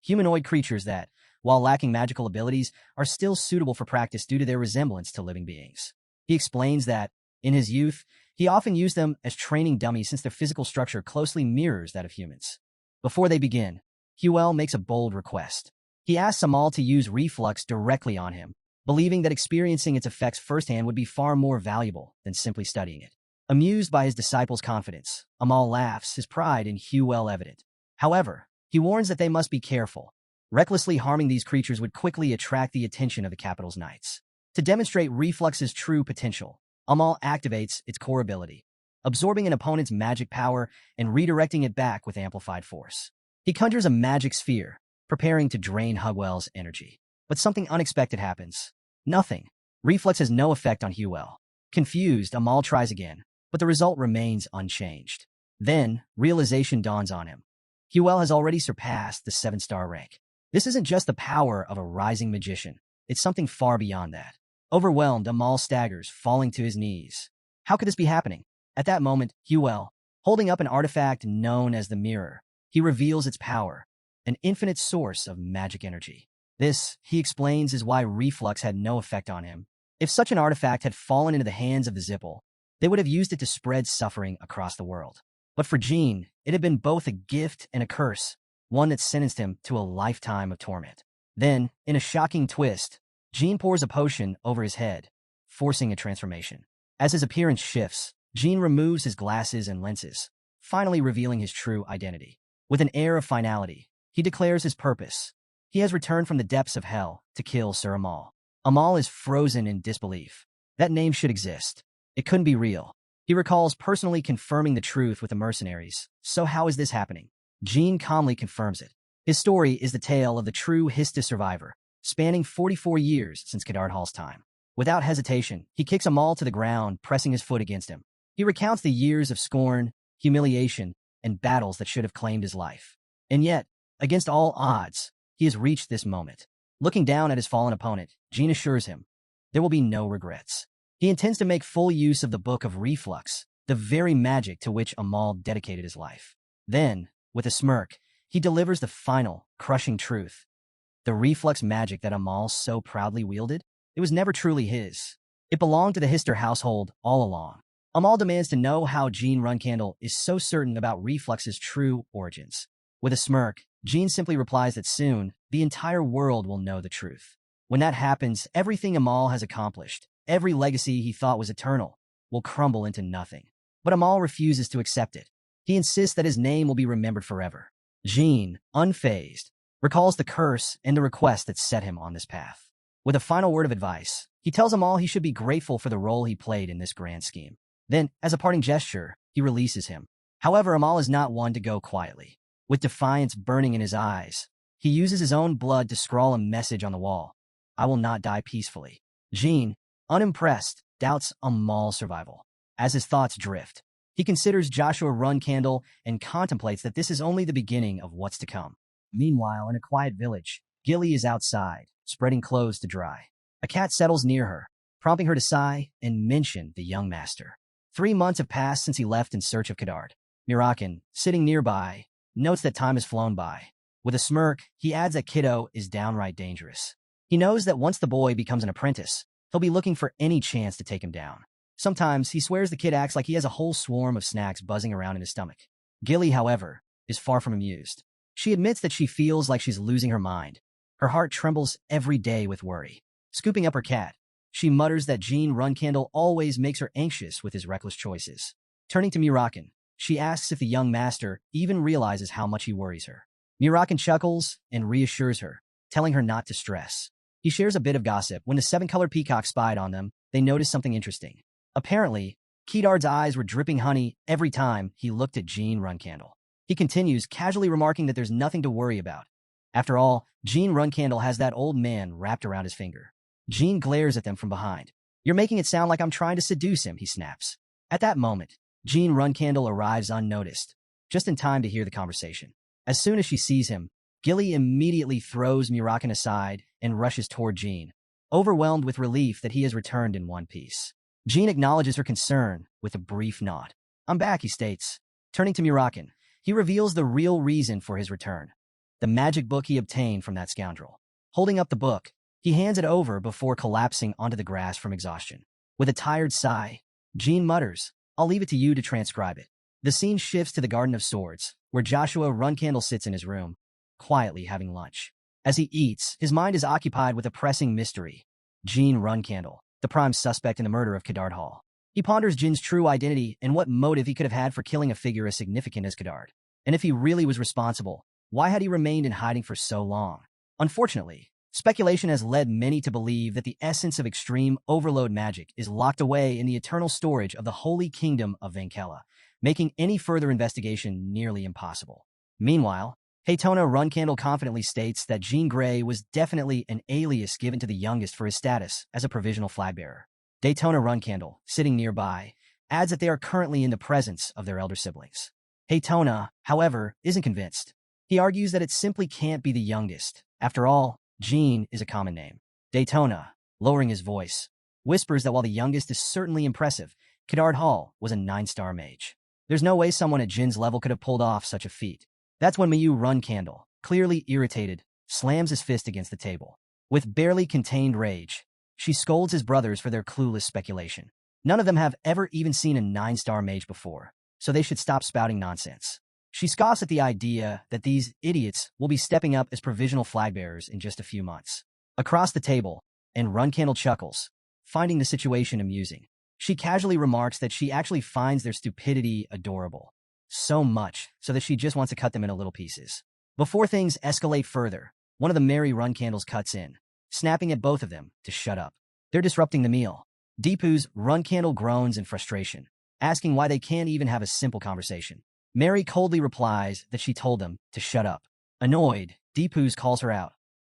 Humanoid creatures that, while lacking magical abilities, are still suitable for practice due to their resemblance to living beings. He explains that, in his youth, he often used them as training dummies since their physical structure closely mirrors that of humans. Before they begin, Hugwell makes a bold request. He asks Amal to use reflux directly on him, believing that experiencing its effects firsthand would be far more valuable than simply studying it. Amused by his disciple's confidence, Amal laughs, his pride in Hugwell evident. However, he warns that they must be careful. Recklessly harming these creatures would quickly attract the attention of the capital's knights. To demonstrate reflux's true potential, Amal activates its core ability, absorbing an opponent's magic power and redirecting it back with amplified force. He conjures a magic sphere, preparing to drain Hugwell's energy. But something unexpected happens. Nothing. Reflux has no effect on Hugwell. Confused, Amal tries again, but the result remains unchanged. Then, realization dawns on him. Hugwell has already surpassed the 7-star rank. This isn't just the power of a rising magician. It's something far beyond that. Overwhelmed, Amal staggers, falling to his knees. How could this be happening? At that moment, Hugwell, holding up an artifact known as the mirror, he reveals its power, an infinite source of magic energy. This, he explains, is why reflux had no effect on him. If such an artifact had fallen into the hands of the Zipple, they would have used it to spread suffering across the world. But for Jean, it had been both a gift and a curse, one that sentenced him to a lifetime of torment. Then, in a shocking twist, Jean pours a potion over his head, forcing a transformation. As his appearance shifts, Jean removes his glasses and lenses, finally revealing his true identity. With an air of finality, he declares his purpose. He has returned from the depths of hell to kill Sir Amal. Amal is frozen in disbelief. That name should exist. It couldn't be real. He recalls personally confirming the truth with the mercenaries. So how is this happening? Jean calmly confirms it. His story is the tale of the true Hista survivor, spanning 44 years since Kedarthal's time. Without hesitation, he kicks Amal to the ground, pressing his foot against him. He recounts the years of scorn, humiliation, and battles that should have claimed his life. And yet, against all odds, he has reached this moment. Looking down at his fallen opponent, Jean assures him there will be no regrets. He intends to make full use of the Book of Reflux, the very magic to which Amal dedicated his life. Then, with a smirk, he delivers the final, crushing truth. The reflux magic that Amal so proudly wielded, it was never truly his. It belonged to the Hister household all along. Amal demands to know how Jean Runcandle is so certain about reflux's true origins. With a smirk, Jean simply replies that soon, the entire world will know the truth. When that happens, everything Amal has accomplished, every legacy he thought was eternal, will crumble into nothing. But Amal refuses to accept it. He insists that his name will be remembered forever. Jean, unfazed, recalls the curse and the request that set him on this path. With a final word of advice, he tells Amal he should be grateful for the role he played in this grand scheme. Then, as a parting gesture, he releases him. However, Amal is not one to go quietly. With defiance burning in his eyes, He uses his own blood to scrawl a message on the wall. I will not die peacefully. Jean, unimpressed, doubts Amal's survival. As his thoughts drift, he considers Joshua Runcandle and contemplates that this is only the beginning of what's to come. Meanwhile, in a quiet village, Gilly is outside, spreading clothes to dry. A cat settles near her, prompting her to sigh and mention the young master. 3 months have passed since he left in search of Kadard. Mirakin, sitting nearby, notes that time has flown by. With a smirk, he adds that Kiddo is downright dangerous. He knows that once the boy becomes an apprentice, he'll be looking for any chance to take him down. Sometimes he swears the kid acts like he has a whole swarm of snacks buzzing around in his stomach. Gilly, however, is far from amused. She admits that she feels like she's losing her mind. Her heart trembles every day with worry. Scooping up her cat, she mutters that Jean Runcandle always makes her anxious with his reckless choices. Turning to Mirakin, she asks if the young master even realizes how much he worries her. Mirakin chuckles and reassures her, telling her not to stress. He shares a bit of gossip. When the 7-colored peacock spied on them, they noticed something interesting. Apparently, Kedard's eyes were dripping honey every time he looked at Jean Runcandle. He continues, casually remarking that there's nothing to worry about. After all, Jean Runcandle has that old man wrapped around his finger. Jean glares at them from behind. You're making it sound like I'm trying to seduce him, he snaps. At that moment, Jean Runcandle arrives unnoticed, just in time to hear the conversation. As soon as she sees him, Gilly immediately throws Mirakin aside and rushes toward Jean, overwhelmed with relief that he has returned in one piece. Jean acknowledges her concern with a brief nod. I'm back, he states. Turning to Mirakin, he reveals the real reason for his return. The magic book he obtained from that scoundrel. Holding up the book, he hands it over before collapsing onto the grass from exhaustion. With a tired sigh, Jean mutters, I'll leave it to you to transcribe it. The scene shifts to the Garden of Swords, where Joshua Runcandle sits in his room, quietly having lunch. As he eats, his mind is occupied with a pressing mystery. Jean Runcandle, the prime suspect in the murder of Kadard Hall. He ponders Jin's true identity and what motive he could have had for killing a figure as significant as Kadard. And if he really was responsible, why had he remained in hiding for so long? Unfortunately, speculation has led many to believe that the essence of extreme overload magic is locked away in the eternal storage of the Holy Kingdom of Vankella, making any further investigation nearly impossible. Meanwhile, Haytona Runcandle confidently states that Jean Grey was definitely an alias given to the youngest for his status as a provisional flagbearer. Daytona Runcandle, sitting nearby, adds that they are currently in the presence of their elder siblings. Haytona, however, isn't convinced. He argues that it simply can't be the youngest. After all, Jean is a common name. Daytona, lowering his voice, whispers that while the youngest is certainly impressive, Kadard Hall was a 9-star mage. There's no way someone at Jin's level could have pulled off such a feat. That's when Mayu Runcandle, clearly irritated, slams his fist against the table. With barely contained rage, she scolds his brothers for their clueless speculation. None of them have ever even seen a 9-star mage before, so they should stop spouting nonsense. She scoffs at the idea that these idiots will be stepping up as provisional flagbearers in just a few months. Across the table, and Runcandle chuckles, finding the situation amusing. She casually remarks that she actually finds their stupidity adorable. So much, so that she just wants to cut them into little pieces. Before things escalate further, one of the merry Runcandles cuts in, snapping at both of them to shut up. They're disrupting the meal. Deepu's Runcandle groans in frustration, asking why they can't even have a simple conversation. Mary coldly replies that she told them to shut up. Annoyed, Deepu's calls her out.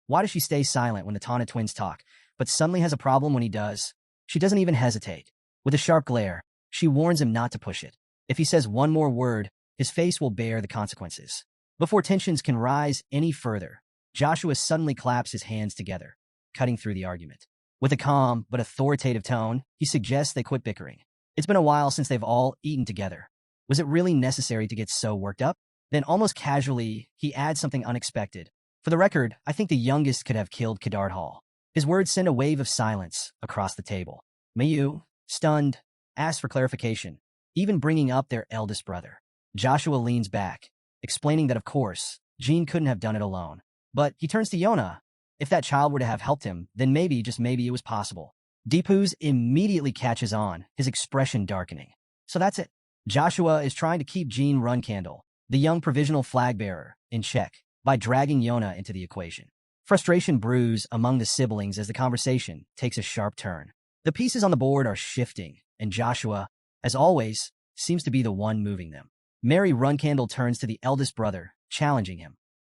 Why does she stay silent when the Tana twins talk, but suddenly has a problem when he does? She doesn't even hesitate. With a sharp glare, she warns him not to push it. If he says one more word, his face will bear the consequences. Before tensions can rise any further, Joshua suddenly claps his hands together, cutting through the argument. With a calm but authoritative tone, he suggests they quit bickering. It's been a while since they've all eaten together. Was it really necessary to get so worked up? Then almost casually, he adds something unexpected. For the record, I think the youngest could have killed Kadard Hall. His words send a wave of silence across the table. Mayu, stunned, asks for clarification, even bringing up their eldest brother. Joshua leans back, explaining that of course, Jean couldn't have done it alone. But he turns to Yona. If that child were to have helped him, then maybe, just maybe, it was possible. Deepu's immediately catches on, his expression darkening. So that's it. Joshua is trying to keep Jean Runcandle, the young provisional flag-bearer, in check by dragging Yona into the equation. Frustration brews among the siblings as the conversation takes a sharp turn. The pieces on the board are shifting, and Joshua, as always, seems to be the one moving them. Mary Runcandle turns to the eldest brother, challenging him.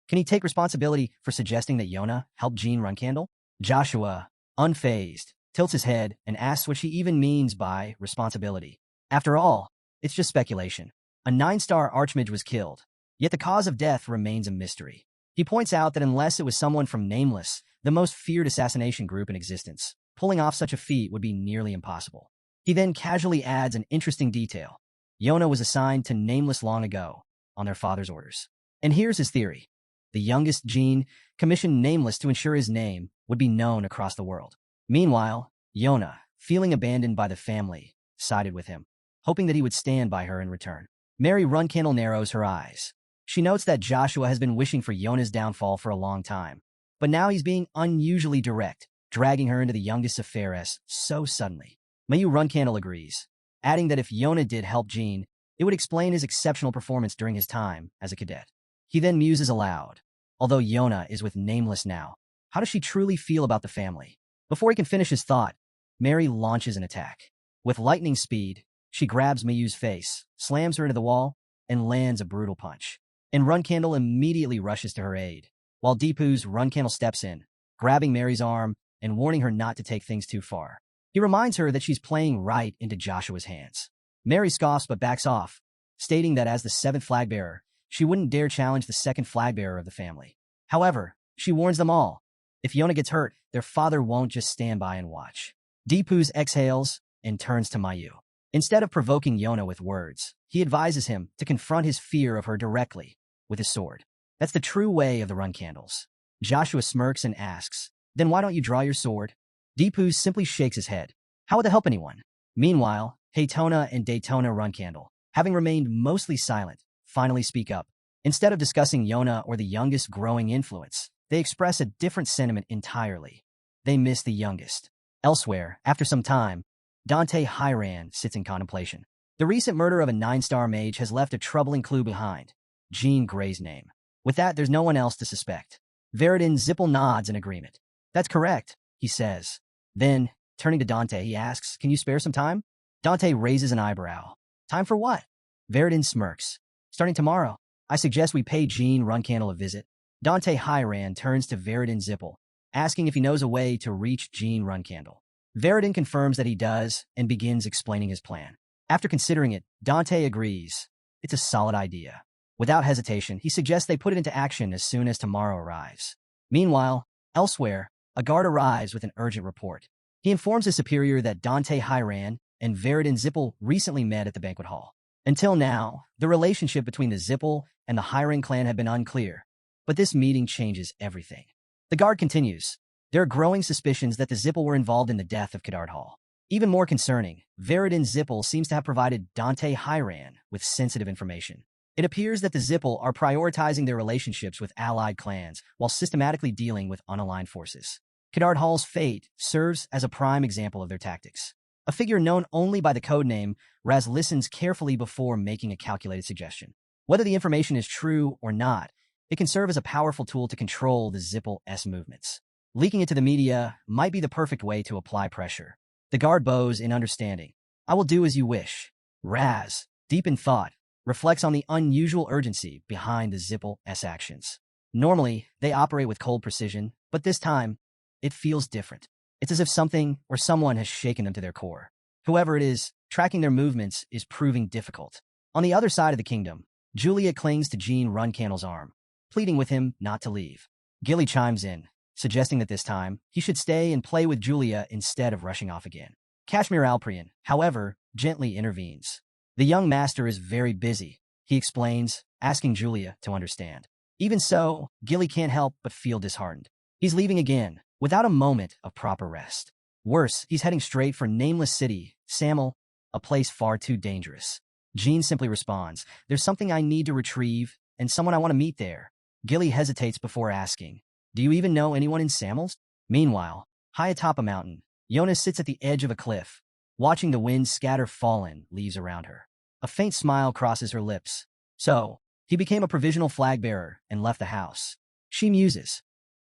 Can he take responsibility for suggesting that Yona helped Jean Runcandle? Joshua, unfazed, tilts his head and asks what she even means by responsibility. After all, it's just speculation. A 9-star archmage was killed, yet the cause of death remains a mystery. He points out that unless it was someone from Nameless, the most feared assassination group in existence, pulling off such a feat would be nearly impossible. He then casually adds an interesting detail. Yona was assigned to Nameless long ago, on their father's orders. And here's his theory. The youngest Jean commissioned Nameless to ensure his name would be known across the world. Meanwhile, Yona, feeling abandoned by the family, sided with him, hoping that he would stand by her in return. Mary Runcandle narrows her eyes. She notes that Joshua has been wishing for Yona's downfall for a long time, but now he's being unusually direct, dragging her into the youngest's affairs so suddenly. Mayu Runcandle agrees, adding that if Yona did help Jean, it would explain his exceptional performance during his time as a cadet. He then muses aloud. Although Yona is with Nameless now, how does she truly feel about the family? Before he can finish his thought, Mary launches an attack. With lightning speed, she grabs Mayu's face, slams her into the wall, and lands a brutal punch. And Runcandle immediately rushes to her aid, while Deepu's Runcandle steps in, grabbing Mary's arm and warning her not to take things too far. He reminds her that she's playing right into Joshua's hands. Mary scoffs but backs off, stating that as the 7th flag bearer, she wouldn't dare challenge the 2nd flag bearer of the family. However, she warns them all. If Yona gets hurt, their father won't just stand by and watch. Deepu's exhales and turns to Mayu. Instead of provoking Yona with words, he advises him to confront his fear of her directly with his sword. That's the true way of the Runcandles. Joshua smirks and asks, "Then why don't you draw your sword?" Deepu simply shakes his head. How would that help anyone? Meanwhile, Haytona and Daytona Runcandle, having remained mostly silent, finally speak up. Instead of discussing Yona or the youngest growing influence, they express a different sentiment entirely. They miss the youngest. Elsewhere, after some time, Dante Hyran sits in contemplation. The recent murder of a 9-star mage has left a troubling clue behind. Jean Grey's name. With that, there's no one else to suspect. Veridin Zipple nods in agreement. That's correct, he says. Then, turning to Dante, he asks, "Can you spare some time?" Dante raises an eyebrow. "Time for what?" Veridin smirks. "Starting tomorrow, I suggest we pay Jean Runcandle a visit." Dante Hyran turns to Veridin Zipple, asking if he knows a way to reach Jean Runcandle. Veridin confirms that he does and begins explaining his plan. After considering it, Dante agrees. It's a solid idea. Without hesitation, he suggests they put it into action as soon as tomorrow arrives. Meanwhile, elsewhere, a guard arrives with an urgent report. He informs his superior that Dante Hyran and Veridin Zipple recently met at the banquet hall. Until now, the relationship between the Zipple and the Hyran clan had been unclear, but this meeting changes everything. The guard continues. There are growing suspicions that the Zipple were involved in the death of Kadard Hall. Even more concerning, Veridin Zipple seems to have provided Dante Hyran with sensitive information. It appears that the Zipple are prioritizing their relationships with allied clans while systematically dealing with unaligned forces. Kadard Hall's fate serves as a prime example of their tactics. A figure known only by the codename, Raz listens carefully before making a calculated suggestion. Whether the information is true or not, it can serve as a powerful tool to control the Zipple's movements. Leaking it to the media might be the perfect way to apply pressure. The guard bows in understanding. "I will do as you wish." Raz, deep in thought, reflects on the unusual urgency behind the Zipple's actions. Normally, they operate with cold precision, but this time, it feels different. It's as if something or someone has shaken them to their core. Whoever it is, tracking their movements is proving difficult. On the other side of the kingdom, Julia clings to Jean Runcandle's arm, pleading with him not to leave. Gilly chimes in, suggesting that this time, he should stay and play with Julia instead of rushing off again. Kashmir Alprian, however, gently intervenes. The young master is very busy, he explains, asking Julia to understand. Even so, Gilly can't help but feel disheartened. He's leaving again, without a moment of proper rest. Worse, he's heading straight for Nameless City, Samel, a place far too dangerous. Jean simply responds, "There's something I need to retrieve, and someone I want to meet there." Gilly hesitates before asking, "Do you even know anyone in Samels?" Meanwhile, high atop a mountain, Yona sits at the edge of a cliff, watching the wind scatter fallen leaves around her. A faint smile crosses her lips. So, he became a provisional flag bearer and left the house. She muses.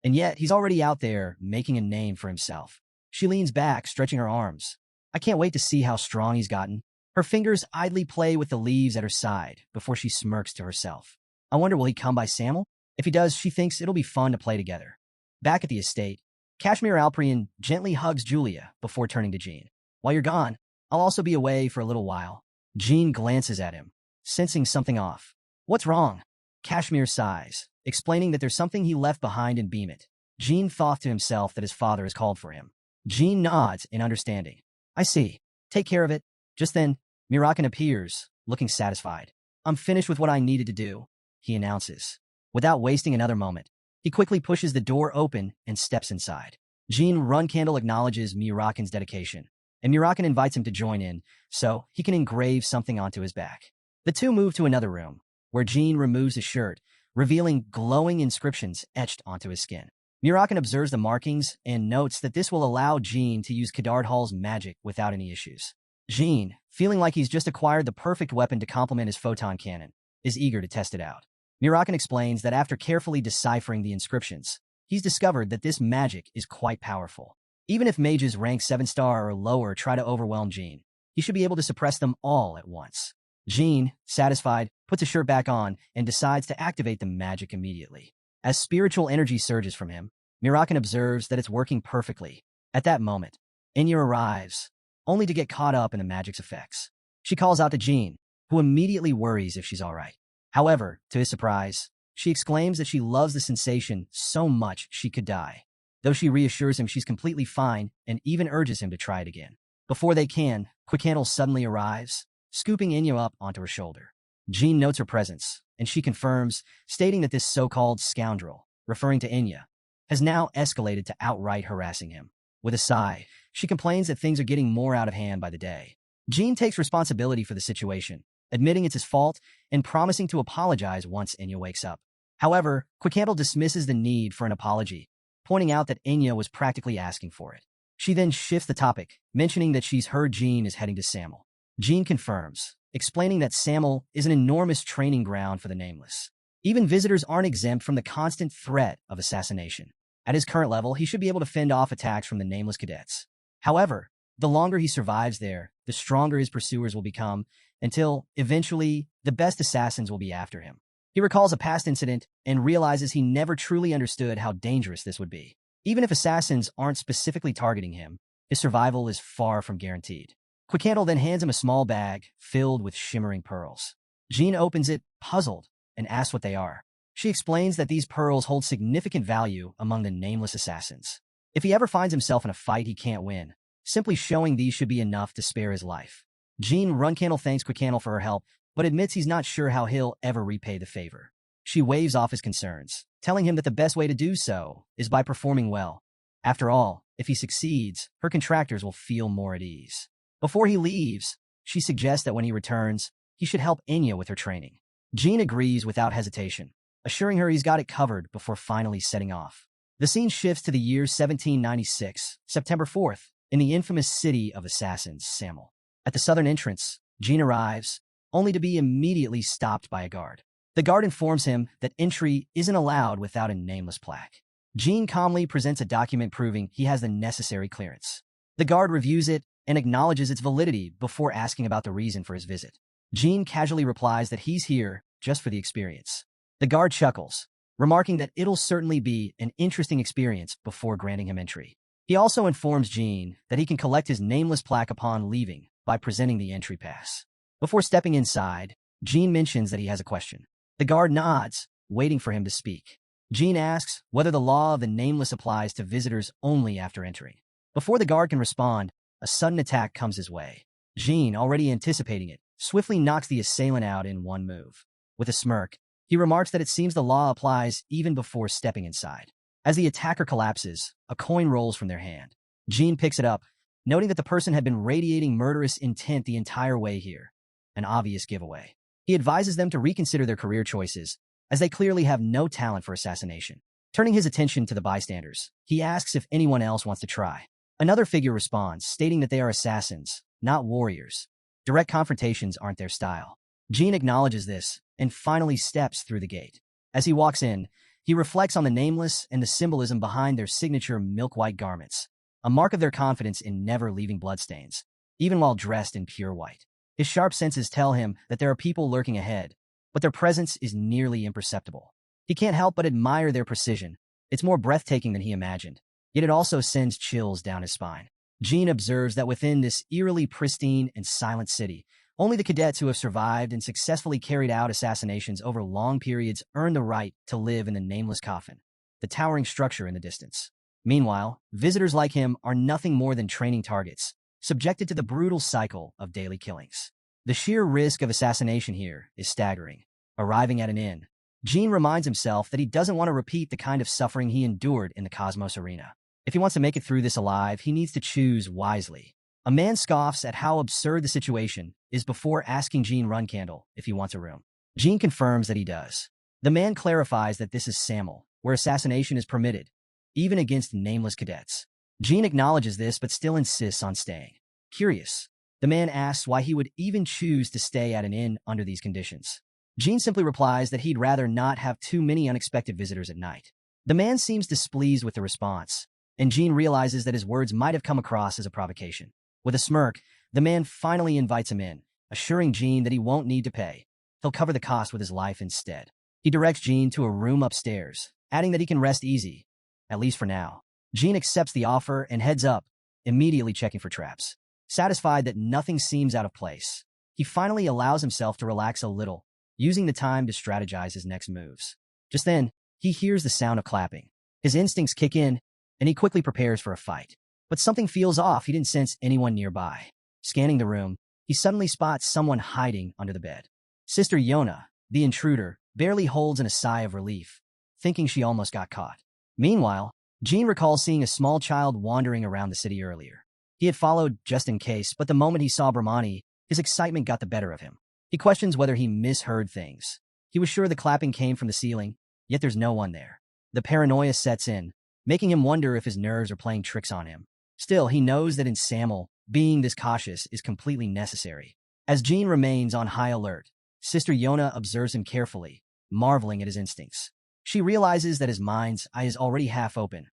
And yet, he's already out there making a name for himself. She leans back, stretching her arms. I can't wait to see how strong he's gotten. Her fingers idly play with the leaves at her side before she smirks to herself. I wonder, will he come by Samel? If he does, she thinks it'll be fun to play together. Back at the estate, Kashmir Alprian gently hugs Julia before turning to Jean. While you're gone, I'll also be away for a little while. Jean glances at him, sensing something off. What's wrong? Kashmir sighs, explaining that there's something he left behind in Beemit. Jean thought to himself that his father has called for him. Jean nods in understanding. I see. Take care of it. Just then, Mirakin appears, looking satisfied. I'm finished with what I needed to do, he announces. Without wasting another moment, he quickly pushes the door open and steps inside. Jean Runcandle acknowledges Mirakin's dedication, and Mirakin invites him to join in so he can engrave something onto his back. The two move to another room, where Jean removes his shirt, revealing glowing inscriptions etched onto his skin. Mirakin observes the markings and notes that this will allow Jean to use Kadard Hall's magic without any issues. Jean, feeling like he's just acquired the perfect weapon to complement his photon cannon, is eager to test it out. Mirakin explains that after carefully deciphering the inscriptions, he's discovered that this magic is quite powerful. Even if mages rank 7-star or lower try to overwhelm Jean, he should be able to suppress them all at once. Jean, satisfied, puts his shirt back on and decides to activate the magic immediately. As spiritual energy surges from him, Mirakin observes that it's working perfectly. At that moment, Inya arrives, only to get caught up in the magic's effects. She calls out to Jean, who immediately worries if she's all right. However, to his surprise, she exclaims that she loves the sensation so much she could die. Though she reassures him she's completely fine and even urges him to try it again. Before they can, Quickhandle suddenly arrives, scooping Inya up onto her shoulder. Jean notes her presence, and she confirms, stating that this so-called scoundrel, referring to Inya, has now escalated to outright harassing him. With a sigh, she complains that things are getting more out of hand by the day. Jean takes responsibility for the situation, admitting it's his fault and promising to apologize once Inya wakes up. However, Quickhandle dismisses the need for an apology, pointing out that Inya was practically asking for it. She then shifts the topic, mentioning that she's heard Jean is heading to Samel. Jean confirms, explaining that Samel is an enormous training ground for the Nameless. Even visitors aren't exempt from the constant threat of assassination. At his current level, he should be able to fend off attacks from the Nameless cadets. However, the longer he survives there, the stronger his pursuers will become, until, eventually, the best assassins will be after him. He recalls a past incident and realizes he never truly understood how dangerous this would be. Even if assassins aren't specifically targeting him, his survival is far from guaranteed. Quickhandle then hands him a small bag filled with shimmering pearls. Jean opens it, puzzled, and asks what they are. She explains that these pearls hold significant value among the Nameless assassins. If he ever finds himself in a fight he can't win, simply showing these should be enough to spare his life. Jean Runcandle thanks Quickhandle for her help, but admits he's not sure how he'll ever repay the favor. She waves off his concerns, telling him that the best way to do so is by performing well. After all, if he succeeds, her contractors will feel more at ease. Before he leaves, she suggests that when he returns, he should help Inya with her training. Jean agrees without hesitation, assuring her he's got it covered before finally setting off. The scene shifts to the year 1796, September 4th, in the infamous city of assassins, Samel. At the southern entrance, Jean arrives, only to be immediately stopped by a guard. The guard informs him that entry isn't allowed without a Nameless plaque. Jean calmly presents a document proving he has the necessary clearance. The guard reviews it and acknowledges its validity before asking about the reason for his visit. Jean casually replies that he's here just for the experience. The guard chuckles, remarking that it'll certainly be an interesting experience before granting him entry. He also informs Jean that he can collect his Nameless plaque upon leaving by presenting the entry pass. Before stepping inside, Jean mentions that he has a question. The guard nods, waiting for him to speak. Jean asks whether the law of the Nameless applies to visitors only after entering. Before the guard can respond, a sudden attack comes his way. Jean, already anticipating it, swiftly knocks the assailant out in one move. With a smirk, he remarks that it seems the law applies even before stepping inside. As the attacker collapses, a coin rolls from their hand. Jean picks it up, noting that the person had been radiating murderous intent the entire way here. An obvious giveaway. He advises them to reconsider their career choices, as they clearly have no talent for assassination. Turning his attention to the bystanders, he asks if anyone else wants to try. Another figure responds, stating that they are assassins, not warriors. Direct confrontations aren't their style. Jean acknowledges this and finally steps through the gate. As he walks in, he reflects on the Nameless and the symbolism behind their signature milk-white garments, a mark of their confidence in never leaving bloodstains, even while dressed in pure white. His sharp senses tell him that there are people lurking ahead, but their presence is nearly imperceptible. He can't help but admire their precision. It's more breathtaking than he imagined, yet it also sends chills down his spine. Jean observes that within this eerily pristine and silent city, only the cadets who have survived and successfully carried out assassinations over long periods earn the right to live in the nameless coffin, the towering structure in the distance. Meanwhile, visitors like him are nothing more than training targets, subjected to the brutal cycle of daily killings. The sheer risk of assassination here is staggering. Arriving at an inn, Jean reminds himself that he doesn't want to repeat the kind of suffering he endured in the Cosmos Arena. If he wants to make it through this alive, he needs to choose wisely. A man scoffs at how absurd the situation is before asking Jean Runcandle if he wants a room. Jean confirms that he does. The man clarifies that this is Samel, where assassination is permitted, even against nameless cadets. Jean acknowledges this but still insists on staying. Curious, the man asks why he would even choose to stay at an inn under these conditions. Jean simply replies that he'd rather not have too many unexpected visitors at night. The man seems displeased with the response, and Jean realizes that his words might have come across as a provocation. With a smirk, the man finally invites him in, assuring Jean that he won't need to pay. He'll cover the cost with his life instead. He directs Jean to a room upstairs, adding that he can rest easy, at least for now. Jean accepts the offer and heads up, immediately checking for traps. Satisfied that nothing seems out of place, he finally allows himself to relax a little, using the time to strategize his next moves. Just then, he hears the sound of clapping. His instincts kick in, and he quickly prepares for a fight. But something feels off. He didn't sense anyone nearby. Scanning the room, he suddenly spots someone hiding under the bed. Sister Yona, the intruder, barely holds in a sigh of relief, thinking she almost got caught. Meanwhile, Jean recalls seeing a small child wandering around the city earlier. He had followed just in case, but the moment he saw Bradamanti, his excitement got the better of him. He questions whether he misheard things. He was sure the clapping came from the ceiling, yet there's no one there. The paranoia sets in, making him wonder if his nerves are playing tricks on him. Still, he knows that in Samel, being this cautious is completely necessary. As Jean remains on high alert, Sister Yona observes him carefully, marveling at his instincts. She realizes that his mind's eye is already half open,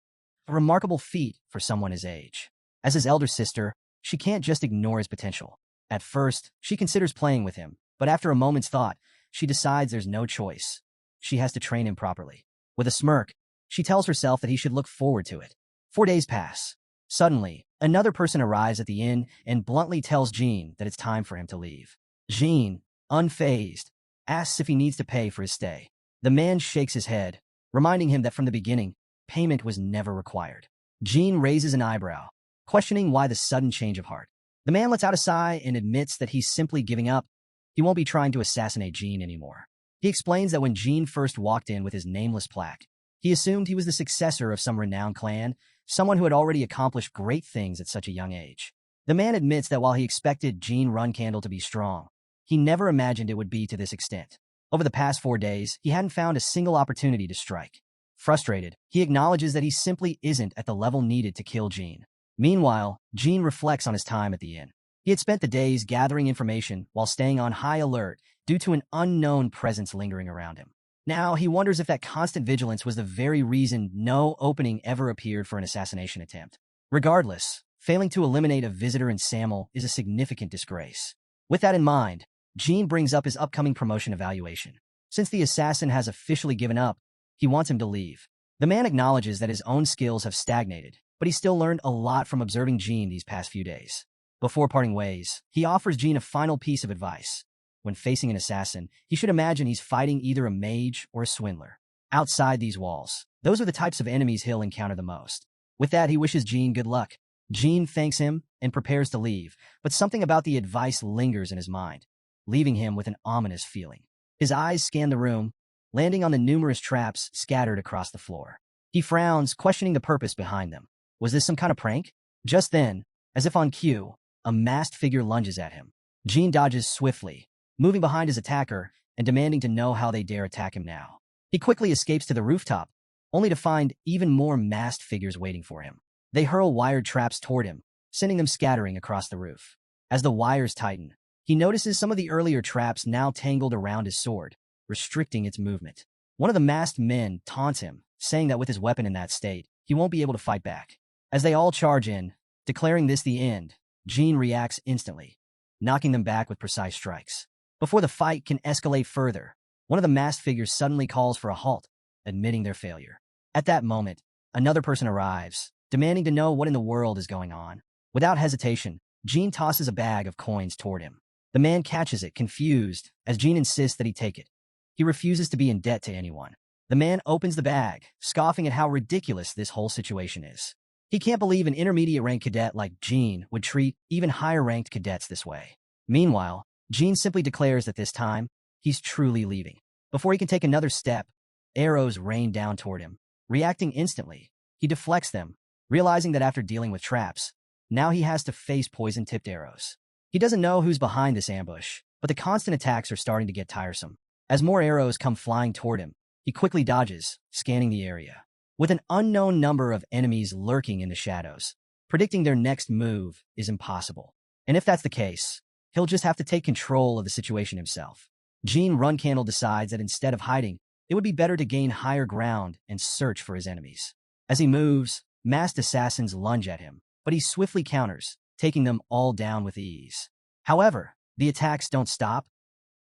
a remarkable feat for someone his age. As his elder sister, she can't just ignore his potential. At first, she considers playing with him, but after a moment's thought, she decides there's no choice. She has to train him properly. With a smirk, she tells herself that he should look forward to it. 4 days pass. Suddenly, another person arrives at the inn and bluntly tells Jean that it's time for him to leave. Jean, unfazed, asks if he needs to pay for his stay. The man shakes his head, reminding him that from the beginning, payment was never required. Jean raises an eyebrow, questioning why the sudden change of heart. The man lets out a sigh and admits that he's simply giving up. He won't be trying to assassinate Jean anymore. He explains that when Jean first walked in with his nameless plaque, he assumed he was the successor of some renowned clan, someone who had already accomplished great things at such a young age. The man admits that while he expected Jean Runcandle to be strong, he never imagined it would be to this extent. Over the past 4 days, he hadn't found a single opportunity to strike. Frustrated, he acknowledges that he simply isn't at the level needed to kill Jean. Meanwhile, Jean reflects on his time at the inn. He had spent the days gathering information while staying on high alert due to an unknown presence lingering around him. Now, he wonders if that constant vigilance was the very reason no opening ever appeared for an assassination attempt. Regardless, failing to eliminate a visitor in Samel is a significant disgrace. With that in mind, Jean brings up his upcoming promotion evaluation. Since the assassin has officially given up, he wants him to leave. The man acknowledges that his own skills have stagnated, but he still learned a lot from observing Jean these past few days. Before parting ways, he offers Jean a final piece of advice. When facing an assassin, he should imagine he's fighting either a mage or a swindler. Outside these walls, those are the types of enemies he'll encounter the most. With that, he wishes Jean good luck. Jean thanks him and prepares to leave, but something about the advice lingers in his mind, leaving him with an ominous feeling. His eyes scan the room, landing on the numerous traps scattered across the floor. He frowns, questioning the purpose behind them. Was this some kind of prank? Just then, as if on cue, a masked figure lunges at him. Jean dodges swiftly, moving behind his attacker and demanding to know how they dare attack him now. He quickly escapes to the rooftop, only to find even more masked figures waiting for him. They hurl wired traps toward him, sending them scattering across the roof. As the wires tighten, he notices some of the earlier traps now tangled around his sword, restricting its movement. One of the masked men taunts him, saying that with his weapon in that state, he won't be able to fight back. As they all charge in, declaring this the end, Jean reacts instantly, knocking them back with precise strikes. Before the fight can escalate further, one of the masked figures suddenly calls for a halt, admitting their failure. At that moment, another person arrives, demanding to know what in the world is going on. Without hesitation, Jean tosses a bag of coins toward him. The man catches it, confused, as Jean insists that he take it. He refuses to be in debt to anyone. The man opens the bag, scoffing at how ridiculous this whole situation is. He can't believe an intermediate-ranked cadet like Jean would treat even higher-ranked cadets this way. Meanwhile, Jean simply declares that this time, he's truly leaving. Before he can take another step, arrows rain down toward him. Reacting instantly, he deflects them, realizing that after dealing with traps, now he has to face poison-tipped arrows. He doesn't know who's behind this ambush, but the constant attacks are starting to get tiresome. As more arrows come flying toward him, he quickly dodges, scanning the area. With an unknown number of enemies lurking in the shadows, predicting their next move is impossible. And if that's the case, he'll just have to take control of the situation himself. Jean Runcandle decides that instead of hiding, it would be better to gain higher ground and search for his enemies. As he moves, masked assassins lunge at him, but he swiftly counters, taking them all down with ease. However, the attacks don't stop.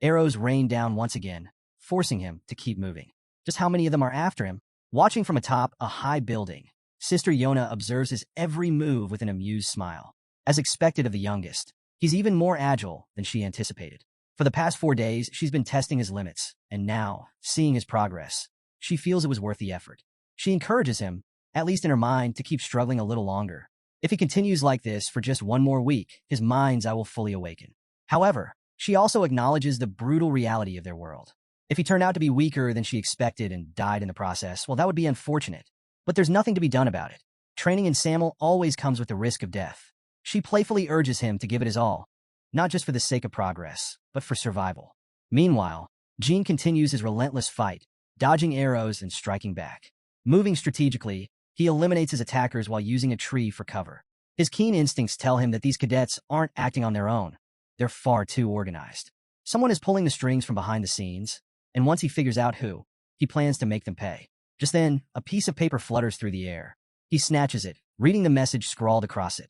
Arrows rain down once again, forcing him to keep moving. Just how many of them are after him? Watching from atop a high building, Sister Yona observes his every move with an amused smile. As expected of the youngest, he's even more agile than she anticipated. For the past 4 days, she's been testing his limits, and now, seeing his progress, she feels it was worth the effort. She encourages him, at least in her mind, to keep struggling a little longer. If he continues like this for just one more week, his mind's eye will fully awaken. However, she also acknowledges the brutal reality of their world. If he turned out to be weaker than she expected and died in the process, well, that would be unfortunate. But there's nothing to be done about it. Training in Samel always comes with the risk of death. She playfully urges him to give it his all, not just for the sake of progress, but for survival. Meanwhile, Jean continues his relentless fight, dodging arrows and striking back. Moving strategically, he eliminates his attackers while using a tree for cover. His keen instincts tell him that these cadets aren't acting on their own. They're far too organized. Someone is pulling the strings from behind the scenes, and once he figures out who, he plans to make them pay. Just then, a piece of paper flutters through the air. He snatches it, reading the message scrawled across it.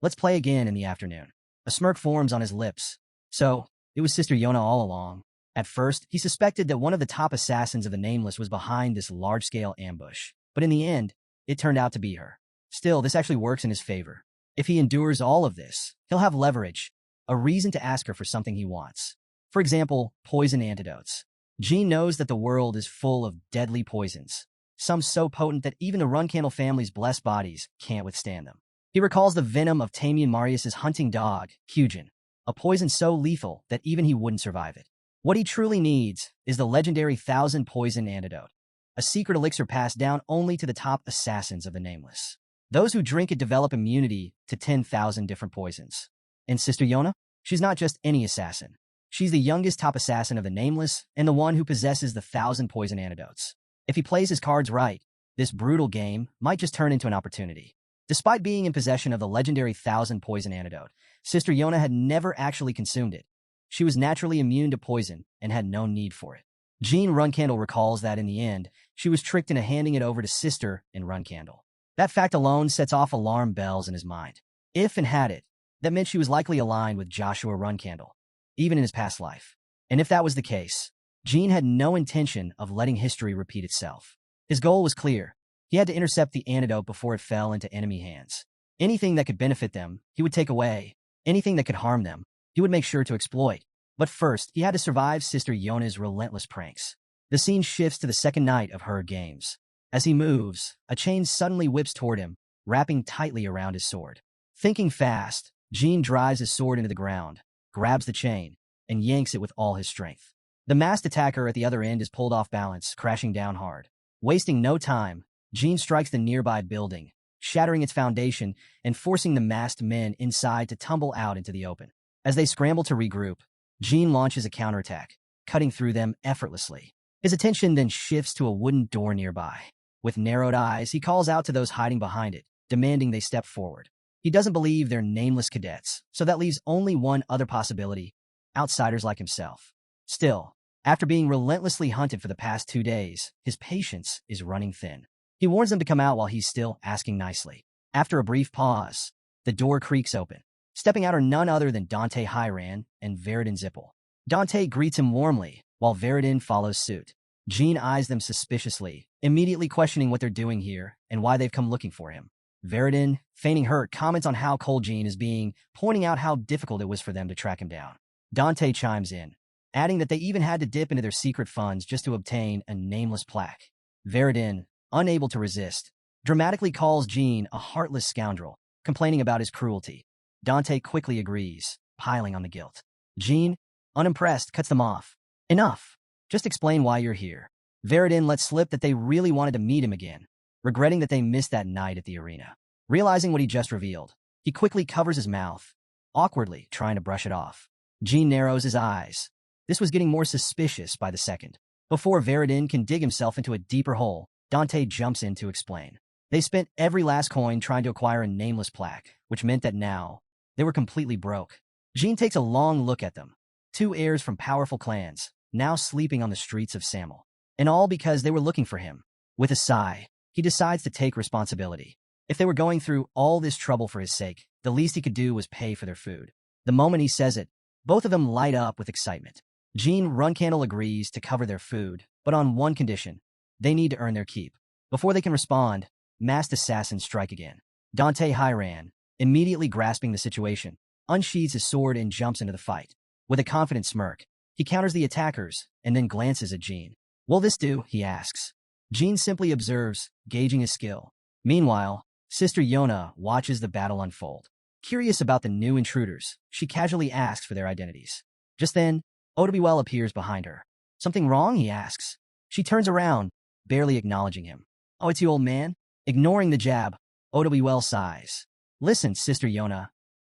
"Let's play again in the afternoon." A smirk forms on his lips. So, it was Sister Yona all along. At first, he suspected that one of the top assassins of the Nameless was behind this large-scale ambush. But in the end, it turned out to be her. Still, this actually works in his favor. If he endures all of this, he'll have leverage, a reason to ask her for something he wants. For example, poison antidotes. Jean knows that the world is full of deadly poisons, some so potent that even the Runcandle family's blessed bodies can't withstand them. He recalls the venom of Tamian Marius's hunting dog, Hugin, a poison so lethal that even he wouldn't survive it. What he truly needs is the legendary 1,000 poison antidote, a secret elixir passed down only to the top assassins of the Nameless. Those who drink it develop immunity to 10,000 different poisons. And Sister Yona? She's not just any assassin. She's the youngest top assassin of the Nameless and the one who possesses the 1,000 poison antidotes. If he plays his cards right, this brutal game might just turn into an opportunity. Despite being in possession of the legendary 1,000 poison antidote, Sister Yona had never actually consumed it. She was naturally immune to poison and had no need for it. Jean Runcandle recalls that in the end, she was tricked into handing it over to Sister in Runcandle. That fact alone sets off alarm bells in his mind. If and had it, that meant she was likely aligned with Joshua Runcandle, even in his past life. And if that was the case, Jean had no intention of letting history repeat itself. His goal was clear. He had to intercept the antidote before it fell into enemy hands. Anything that could benefit them, he would take away. Anything that could harm them, he would make sure to exploit. But first, he had to survive Sister Yona's relentless pranks. The scene shifts to the second night of her games. As he moves, a chain suddenly whips toward him, wrapping tightly around his sword. Thinking fast, Jean drives his sword into the ground, grabs the chain, and yanks it with all his strength. The masked attacker at the other end is pulled off balance, crashing down hard. Wasting no time, Jean strikes the nearby building, shattering its foundation and forcing the masked men inside to tumble out into the open. As they scramble to regroup, Jean launches a counterattack, cutting through them effortlessly. His attention then shifts to a wooden door nearby. With narrowed eyes, he calls out to those hiding behind it, demanding they step forward. He doesn't believe they're nameless cadets, so that leaves only one other possibility: outsiders like himself. Still, after being relentlessly hunted for the past 2 days, his patience is running thin. He warns them to come out while he's still asking nicely. After a brief pause, the door creaks open. Stepping out are none other than Dante Hyran and Veridin Zipple. Dante greets him warmly, while Veridin follows suit. Jean eyes them suspiciously, immediately questioning what they're doing here and why they've come looking for him. Veridin, feigning hurt, comments on how cold Jean is being, pointing out how difficult it was for them to track him down. Dante chimes in, adding that they even had to dip into their secret funds just to obtain a nameless plaque. Veridin, unable to resist, dramatically calls Jean a heartless scoundrel, complaining about his cruelty. Dante quickly agrees, piling on the guilt. Jean, unimpressed, cuts them off. Enough. Just explain why you're here. Veridin lets slip that they really wanted to meet him again, regretting that they missed that night at the arena. Realizing what he just revealed, he quickly covers his mouth, awkwardly trying to brush it off. Jean narrows his eyes. This was getting more suspicious by the second. Before Veridin can dig himself into a deeper hole, Dante jumps in to explain. They spent every last coin trying to acquire a nameless plaque, which meant that now they were completely broke. Jean takes a long look at them. Two heirs from powerful clans, now sleeping on the streets of Samel. And all because they were looking for him. With a sigh, he decides to take responsibility. If they were going through all this trouble for his sake, the least he could do was pay for their food. The moment he says it, both of them light up with excitement. Jean Runcandle agrees to cover their food, but on one condition. They need to earn their keep. Before they can respond, masked assassins strike again. Dante Hiran, immediately grasping the situation, unsheathes his sword and jumps into the fight. With a confident smirk, he counters the attackers and then glances at Jean. Will this do? He asks. Jean simply observes, gauging his skill. Meanwhile, Sister Yona watches the battle unfold. Curious about the new intruders, she casually asks for their identities. Just then, Duel appears behind her. Something wrong? He asks. She turns around, barely acknowledging him. Oh, it's you, old man? Ignoring the jab, Duel sighs. Listen, Sister Yona.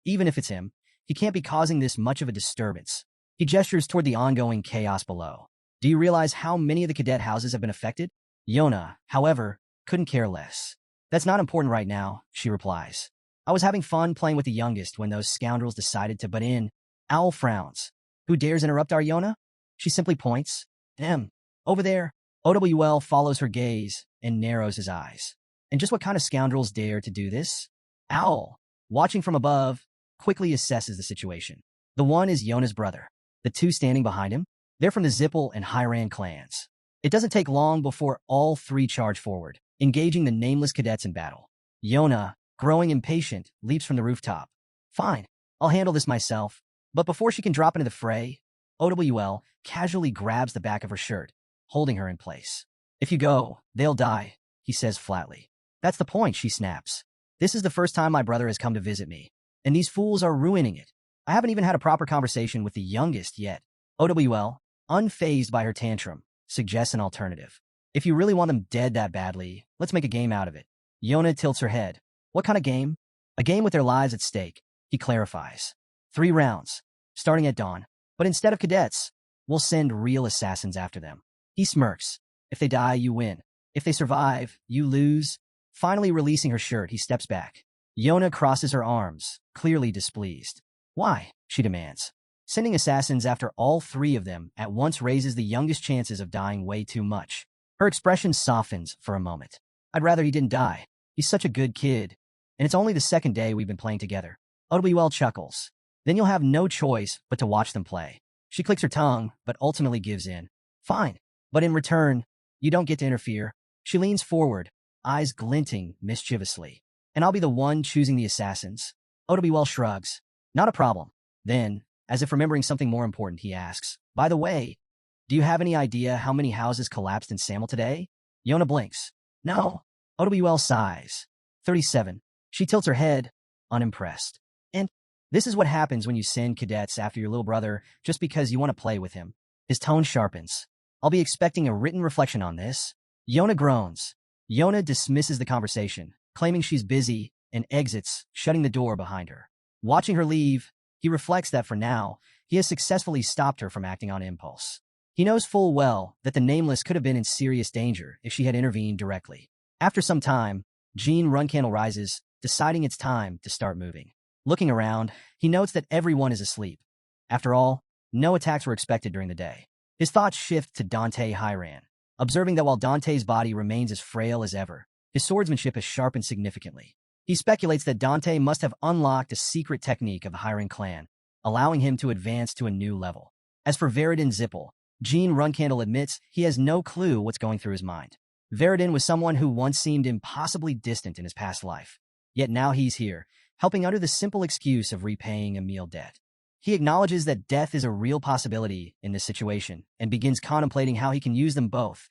Even if it's him, he can't be causing this much of a disturbance. He gestures toward the ongoing chaos below. Do you realize how many of the cadet houses have been affected? Yona, however, couldn't care less. That's not important right now, she replies. I was having fun playing with the youngest when those scoundrels decided to butt in. Owl frowns. Who dares interrupt our Yona? She simply points. Them. Over there. Duel follows her gaze and narrows his eyes. And just what kind of scoundrels dare to do this? Owl, watching from above, quickly assesses the situation. The one is Yona's brother. The two standing behind him, they're from the Zipple and Hiran clans. It doesn't take long before all three charge forward, engaging the nameless cadets in battle. Yona, growing impatient, leaps from the rooftop. Fine, I'll handle this myself. But before she can drop into the fray, Duel casually grabs the back of her shirt, holding her in place. If you go, they'll die, he says flatly. That's the point, she snaps. This is the first time my brother has come to visit me, and these fools are ruining it. I haven't even had a proper conversation with the youngest yet. Duel, unfazed by her tantrum, suggests an alternative. If you really want them dead that badly, let's make a game out of it. Yona tilts her head. What kind of game? A game with their lives at stake, he clarifies. 3 rounds, starting at dawn. But instead of cadets, we'll send real assassins after them. He smirks. If they die, you win. If they survive, you lose. Finally releasing her shirt, he steps back. Yona crosses her arms, clearly displeased. Why? She demands. Sending assassins after all 3 of them at once raises the youngest chances of dying way too much. Her expression softens for a moment. I'd rather he didn't die. He's such a good kid. And it's only the second day we've been playing together. Duel chuckles. Then you'll have no choice but to watch them play. She clicks her tongue, but ultimately gives in. Fine. But in return, you don't get to interfere. She leans forward, eyes glinting mischievously. And I'll be the one choosing the assassins. Duel shrugs. Not a problem. Then, as if remembering something more important, he asks, by the way, do you have any idea how many houses collapsed in Samel today? Yona blinks. No. Duel sighs. 37. She tilts her head, unimpressed. And this is what happens when you send cadets after your little brother just because you want to play with him. His tone sharpens. I'll be expecting a written reflection on this. Yona groans. Yona dismisses the conversation, claiming she's busy, and exits, shutting the door behind her. Watching her leave, he reflects that for now, he has successfully stopped her from acting on impulse. He knows full well that the Nameless could have been in serious danger if she had intervened directly. After some time, Jean Runcandle rises, deciding it's time to start moving. Looking around, he notes that everyone is asleep. After all, no attacks were expected during the day. His thoughts shift to Dante Hiran, observing that while Dante's body remains as frail as ever, his swordsmanship has sharpened significantly. He speculates that Dante must have unlocked a secret technique of the Hiran clan, allowing him to advance to a new level. As for Veridin Zipple, Jean Runcandle admits he has no clue what's going through his mind. Veridin was someone who once seemed impossibly distant in his past life. Yet now he's here, helping under the simple excuse of repaying a meal debt. He acknowledges that death is a real possibility in this situation and begins contemplating how he can use them both,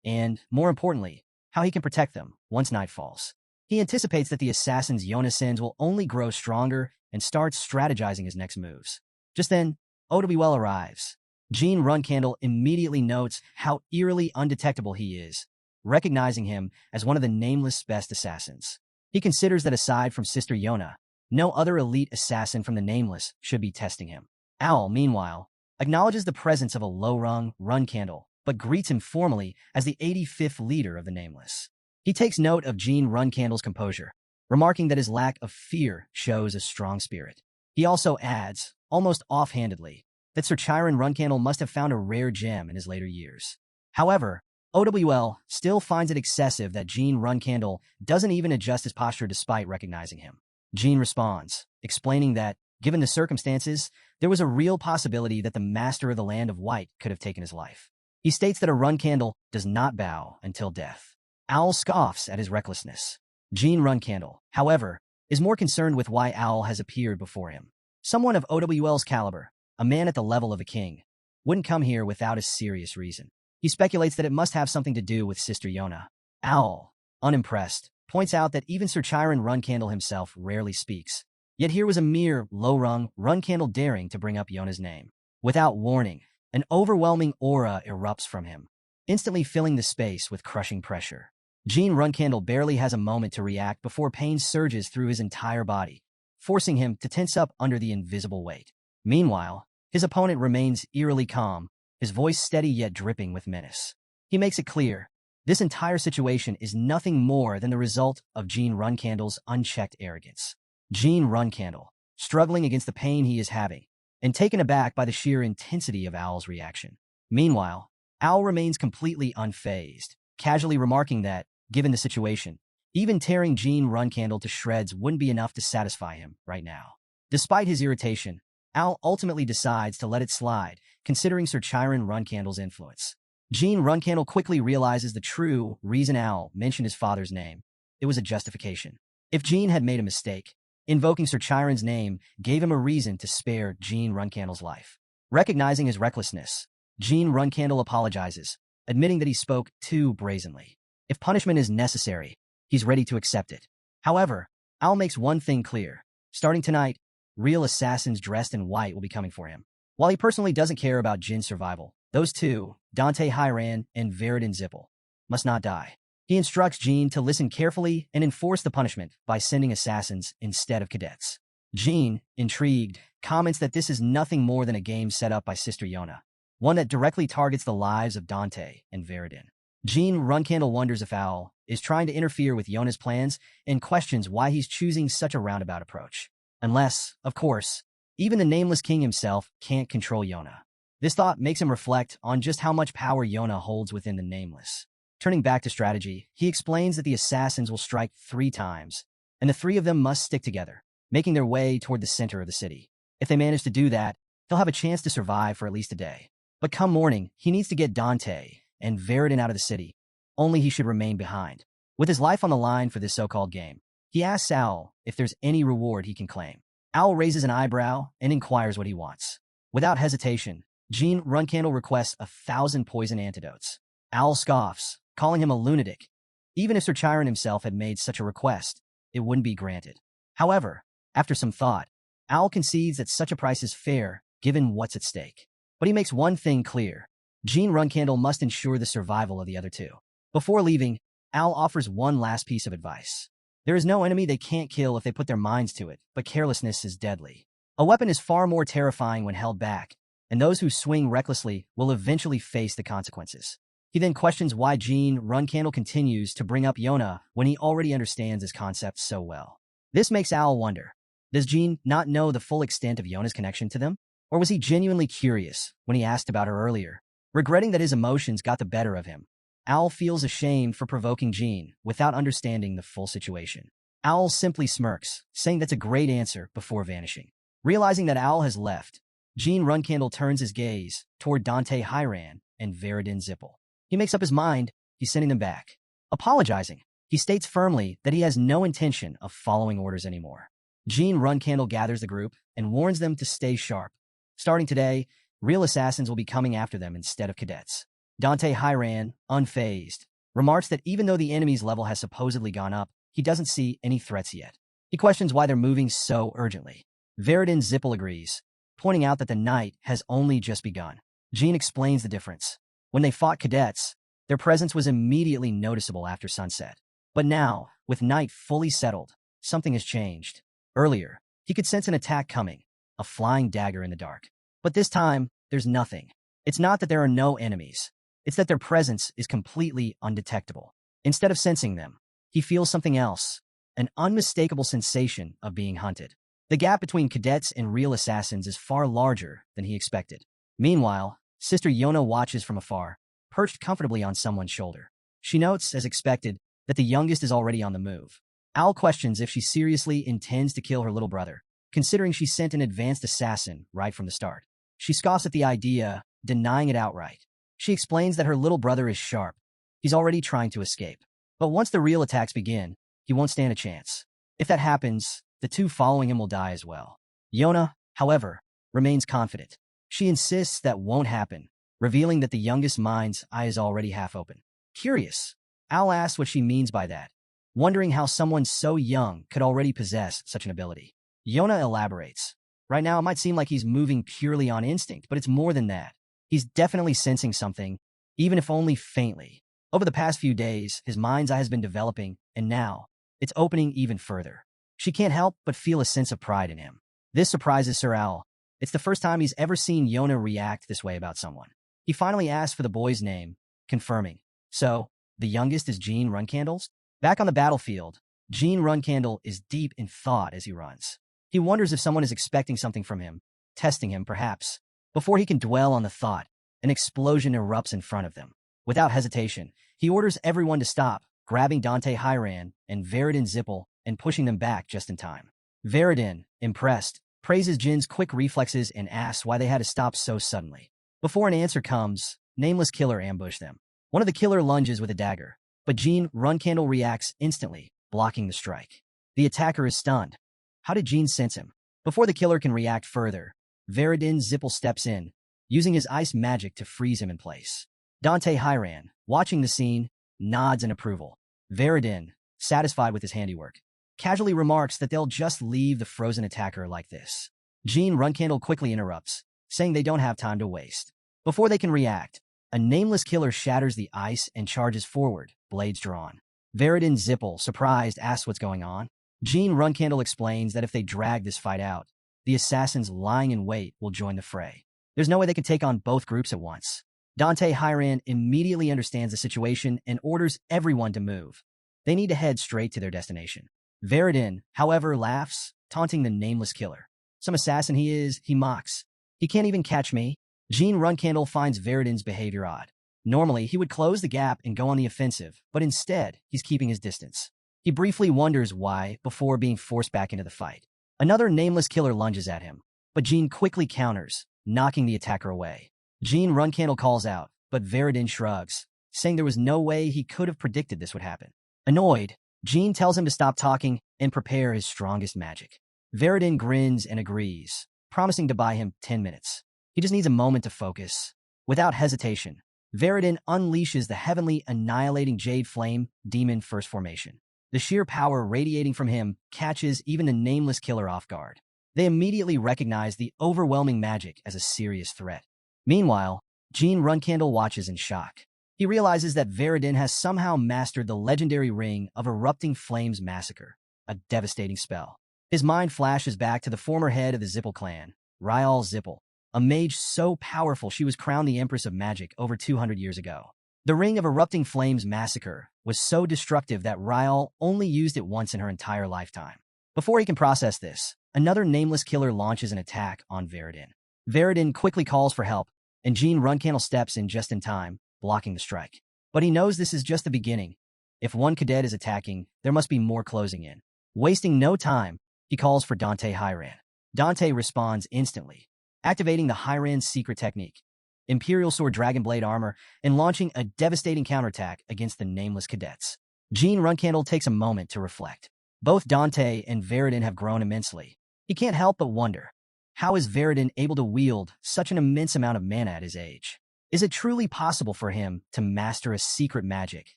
and, more importantly, how he can protect them once night falls. He anticipates that the assassin's Yona sins will only grow stronger and starts strategizing his next moves. Just then, Owl arrives. Jean Runcandle immediately notes how eerily undetectable he is, recognizing him as one of the Nameless' best assassins. He considers that aside from Sister Yona, no other elite assassin from the Nameless should be testing him. Owl, meanwhile, acknowledges the presence of a low-rung Runcandle, but greets him formally as the 85th leader of the Nameless. He takes note of Jean Runcandle's composure, remarking that his lack of fear shows a strong spirit. He also adds, almost offhandedly, that Sir Chiron Runcandle must have found a rare gem in his later years. However, OWL still finds it excessive that Jean Runcandle doesn't even adjust his posture despite recognizing him. Jean responds, explaining that, given the circumstances, there was a real possibility that the master of the Land of White could have taken his life. He states that a Runcandle does not bow until death. Owl scoffs at his recklessness. Jean Runcandle, however, is more concerned with why Owl has appeared before him. Someone of OWL's caliber, a man at the level of a king, wouldn't come here without a serious reason. He speculates that it must have something to do with Sister Yona. Owl, unimpressed, points out that even Sir Chiron Runcandle himself rarely speaks. Yet here was a mere low-rung Runcandle daring to bring up Yona's name. Without warning, an overwhelming aura erupts from him, instantly filling the space with crushing pressure. Jean Runcandle barely has a moment to react before pain surges through his entire body, forcing him to tense up under the invisible weight. Meanwhile, his opponent remains eerily calm, his voice steady yet dripping with menace. He makes it clear, this entire situation is nothing more than the result of Jean Runcandle's unchecked arrogance. Jean Runcandle, struggling against the pain he is having, and taken aback by the sheer intensity of Owl's reaction. Meanwhile, Owl remains completely unfazed, casually remarking that, given the situation, even tearing Jean Runcandle to shreds wouldn't be enough to satisfy him right now. Despite his irritation, Owl ultimately decides to let it slide, considering Sir Chiron Runcandle's influence. Jean Runcandle quickly realizes the true reason Owl mentioned his father's name. It was a justification. If Jean had made a mistake, invoking Sir Chiron's name gave him a reason to spare Jean Runcandle's life. Recognizing his recklessness, Jean Runcandle apologizes, admitting that he spoke too brazenly. If punishment is necessary, he's ready to accept it. However, Owl makes one thing clear. Starting tonight, real assassins dressed in white will be coming for him. While he personally doesn't care about Jin's survival, those two, Dante Hyran and Veridin Zipple, must not die. He instructs Jean to listen carefully and enforce the punishment by sending assassins instead of cadets. Jean, intrigued, comments that this is nothing more than a game set up by Sister Yona, one that directly targets the lives of Dante and Veridin. Jean Runcandle wonders if Owl is trying to interfere with Yona's plans and questions why he's choosing such a roundabout approach. Unless, of course, even the Nameless King himself can't control Yona. This thought makes him reflect on just how much power Yona holds within the Nameless. Turning back to strategy, he explains that the assassins will strike 3 times, and the 3 of them must stick together, making their way toward the center of the city. If they manage to do that, he'll have a chance to survive for at least a day. But come morning, he needs to get Dante and Veridin out of the city. Only he should remain behind. With his life on the line for this so-called game, he asks Owl if there's any reward he can claim. Owl raises an eyebrow and inquires what he wants. Without hesitation, Jean Runcandle requests 1,000 poison antidotes. Owl scoffs, calling him a lunatic. Even if Sir Chiron himself had made such a request, it wouldn't be granted. However, after some thought, Owl concedes that such a price is fair given what's at stake. But he makes one thing clear. Jean Runcandle must ensure the survival of the other 2. Before leaving, Owl offers one last piece of advice. There is no enemy they can't kill if they put their minds to it, but carelessness is deadly. A weapon is far more terrifying when held back, and those who swing recklessly will eventually face the consequences. He then questions why Jean Runcandle continues to bring up Yona when he already understands his concept so well. This makes Owl wonder, does Jean not know the full extent of Yona's connection to them? Or was he genuinely curious when he asked about her earlier? Regretting that his emotions got the better of him, Owl feels ashamed for provoking Jean without understanding the full situation. Owl simply smirks, saying that's a great answer before vanishing. Realizing that Owl has left, Jean Runcandle turns his gaze toward Dante Hyran and Veridin Zipple. He makes up his mind, he's sending them back. Apologizing, he states firmly that he has no intention of following orders anymore. Jean Runcandle gathers the group and warns them to stay sharp. Starting today, real assassins will be coming after them instead of cadets. Dante Hyran, unfazed, remarks that even though the enemy's level has supposedly gone up, he doesn't see any threats yet. He questions why they're moving so urgently. Veridin Zipple agrees, pointing out that the night has only just begun. Jean explains the difference. When they fought cadets, their presence was immediately noticeable after sunset. But now, with night fully settled, something has changed. Earlier, he could sense an attack coming, a flying dagger in the dark. But this time, there's nothing. It's not that there are no enemies. It's that their presence is completely undetectable. Instead of sensing them, he feels something else, an unmistakable sensation of being hunted. The gap between cadets and real assassins is far larger than he expected. Meanwhile, Sister Yona watches from afar, perched comfortably on someone's shoulder. She notes, as expected, that the youngest is already on the move. Al questions if she seriously intends to kill her little brother, considering she sent an advanced assassin right from the start. She scoffs at the idea, denying it outright. She explains that her little brother is sharp. He's already trying to escape. But once the real attacks begin, he won't stand a chance. If that happens, the two following him will die as well. Yona, however, remains confident. She insists that won't happen, revealing that the youngest mind's eye is already half open. Curious, Al asks what she means by that, wondering how someone so young could already possess such an ability. Yona elaborates. Right now, it might seem like he's moving purely on instinct, but it's more than that. He's definitely sensing something, even if only faintly. Over the past few days, his mind's eye has been developing, and now, it's opening even further. She can't help but feel a sense of pride in him. This surprises Sir Al. It's the first time he's ever seen Yona react this way about someone. He finally asks for the boy's name, confirming. So, the youngest is Jean Runcandle's? Back on the battlefield, Jean Runcandle is deep in thought as he runs. He wonders if someone is expecting something from him, testing him perhaps. Before he can dwell on the thought, an explosion erupts in front of them. Without hesitation, he orders everyone to stop, grabbing Dante Hyran and Veridin Zipple and pushing them back just in time. Veridin, impressed, praises Jin's quick reflexes and asks why they had to stop so suddenly. Before an answer comes, Nameless Killer ambushed them. One of the killer lunges with a dagger, but Jean Runcandle reacts instantly, blocking the strike. The attacker is stunned. How did Jean sense him? Before the killer can react further, Veridin Zipple steps in, using his ice magic to freeze him in place. Dante Hyran, watching the scene, nods in approval. Veridin, satisfied with his handiwork, casually remarks that they'll just leave the frozen attacker like this. Jean Runcandle quickly interrupts, saying they don't have time to waste. Before they can react, a nameless killer shatters the ice and charges forward, blades drawn. Veridin Zipple, surprised, asks what's going on. Jean Runcandle explains that if they drag this fight out, the assassins lying in wait will join the fray. There's no way they can take on both groups at once. Dante Hyran immediately understands the situation and orders everyone to move. They need to head straight to their destination. Veridin, however, laughs, taunting the nameless killer. Some assassin he is, he mocks. He can't even catch me. Jean Runcandle finds Veridin's behavior odd. Normally, he would close the gap and go on the offensive, but instead, he's keeping his distance. He briefly wonders why before being forced back into the fight. Another nameless killer lunges at him, but Jean quickly counters, knocking the attacker away. Jean Runcandle calls out, but Veridin shrugs, saying there was no way he could have predicted this would happen. Annoyed, Jean tells him to stop talking and prepare his strongest magic. Veridin grins and agrees, promising to buy him 10 minutes. He just needs a moment to focus. Without hesitation, Veridin unleashes the heavenly annihilating Jade Flame Demon First Formation. The sheer power radiating from him catches even the nameless killer off guard. They immediately recognize the overwhelming magic as a serious threat. Meanwhile, Jean Runcandle watches in shock. He realizes that Veridin has somehow mastered the legendary Ring of Erupting Flames Massacre, a devastating spell. His mind flashes back to the former head of the Zipple clan, Ryal Zipple, a mage so powerful she was crowned the Empress of Magic over 200 years ago. The Ring of Erupting Flames Massacre was so destructive that Ryal only used it once in her entire lifetime. Before he can process this, another nameless killer launches an attack on Veridin. Veridin quickly calls for help, and Jean Runcandle steps in just in time, blocking the strike. But he knows this is just the beginning. If one cadet is attacking, there must be more closing in. Wasting no time, he calls for Dante Hyran. Dante responds instantly, activating the Hyran's secret technique. Imperial Sword Dragon Blade armor, and launching a devastating counterattack against the nameless cadets. Jean Runcandle takes a moment to reflect. Both Dante and Veridin have grown immensely. He can't help but wonder, how is Veridin able to wield such an immense amount of mana at his age? Is it truly possible for him to master a secret magic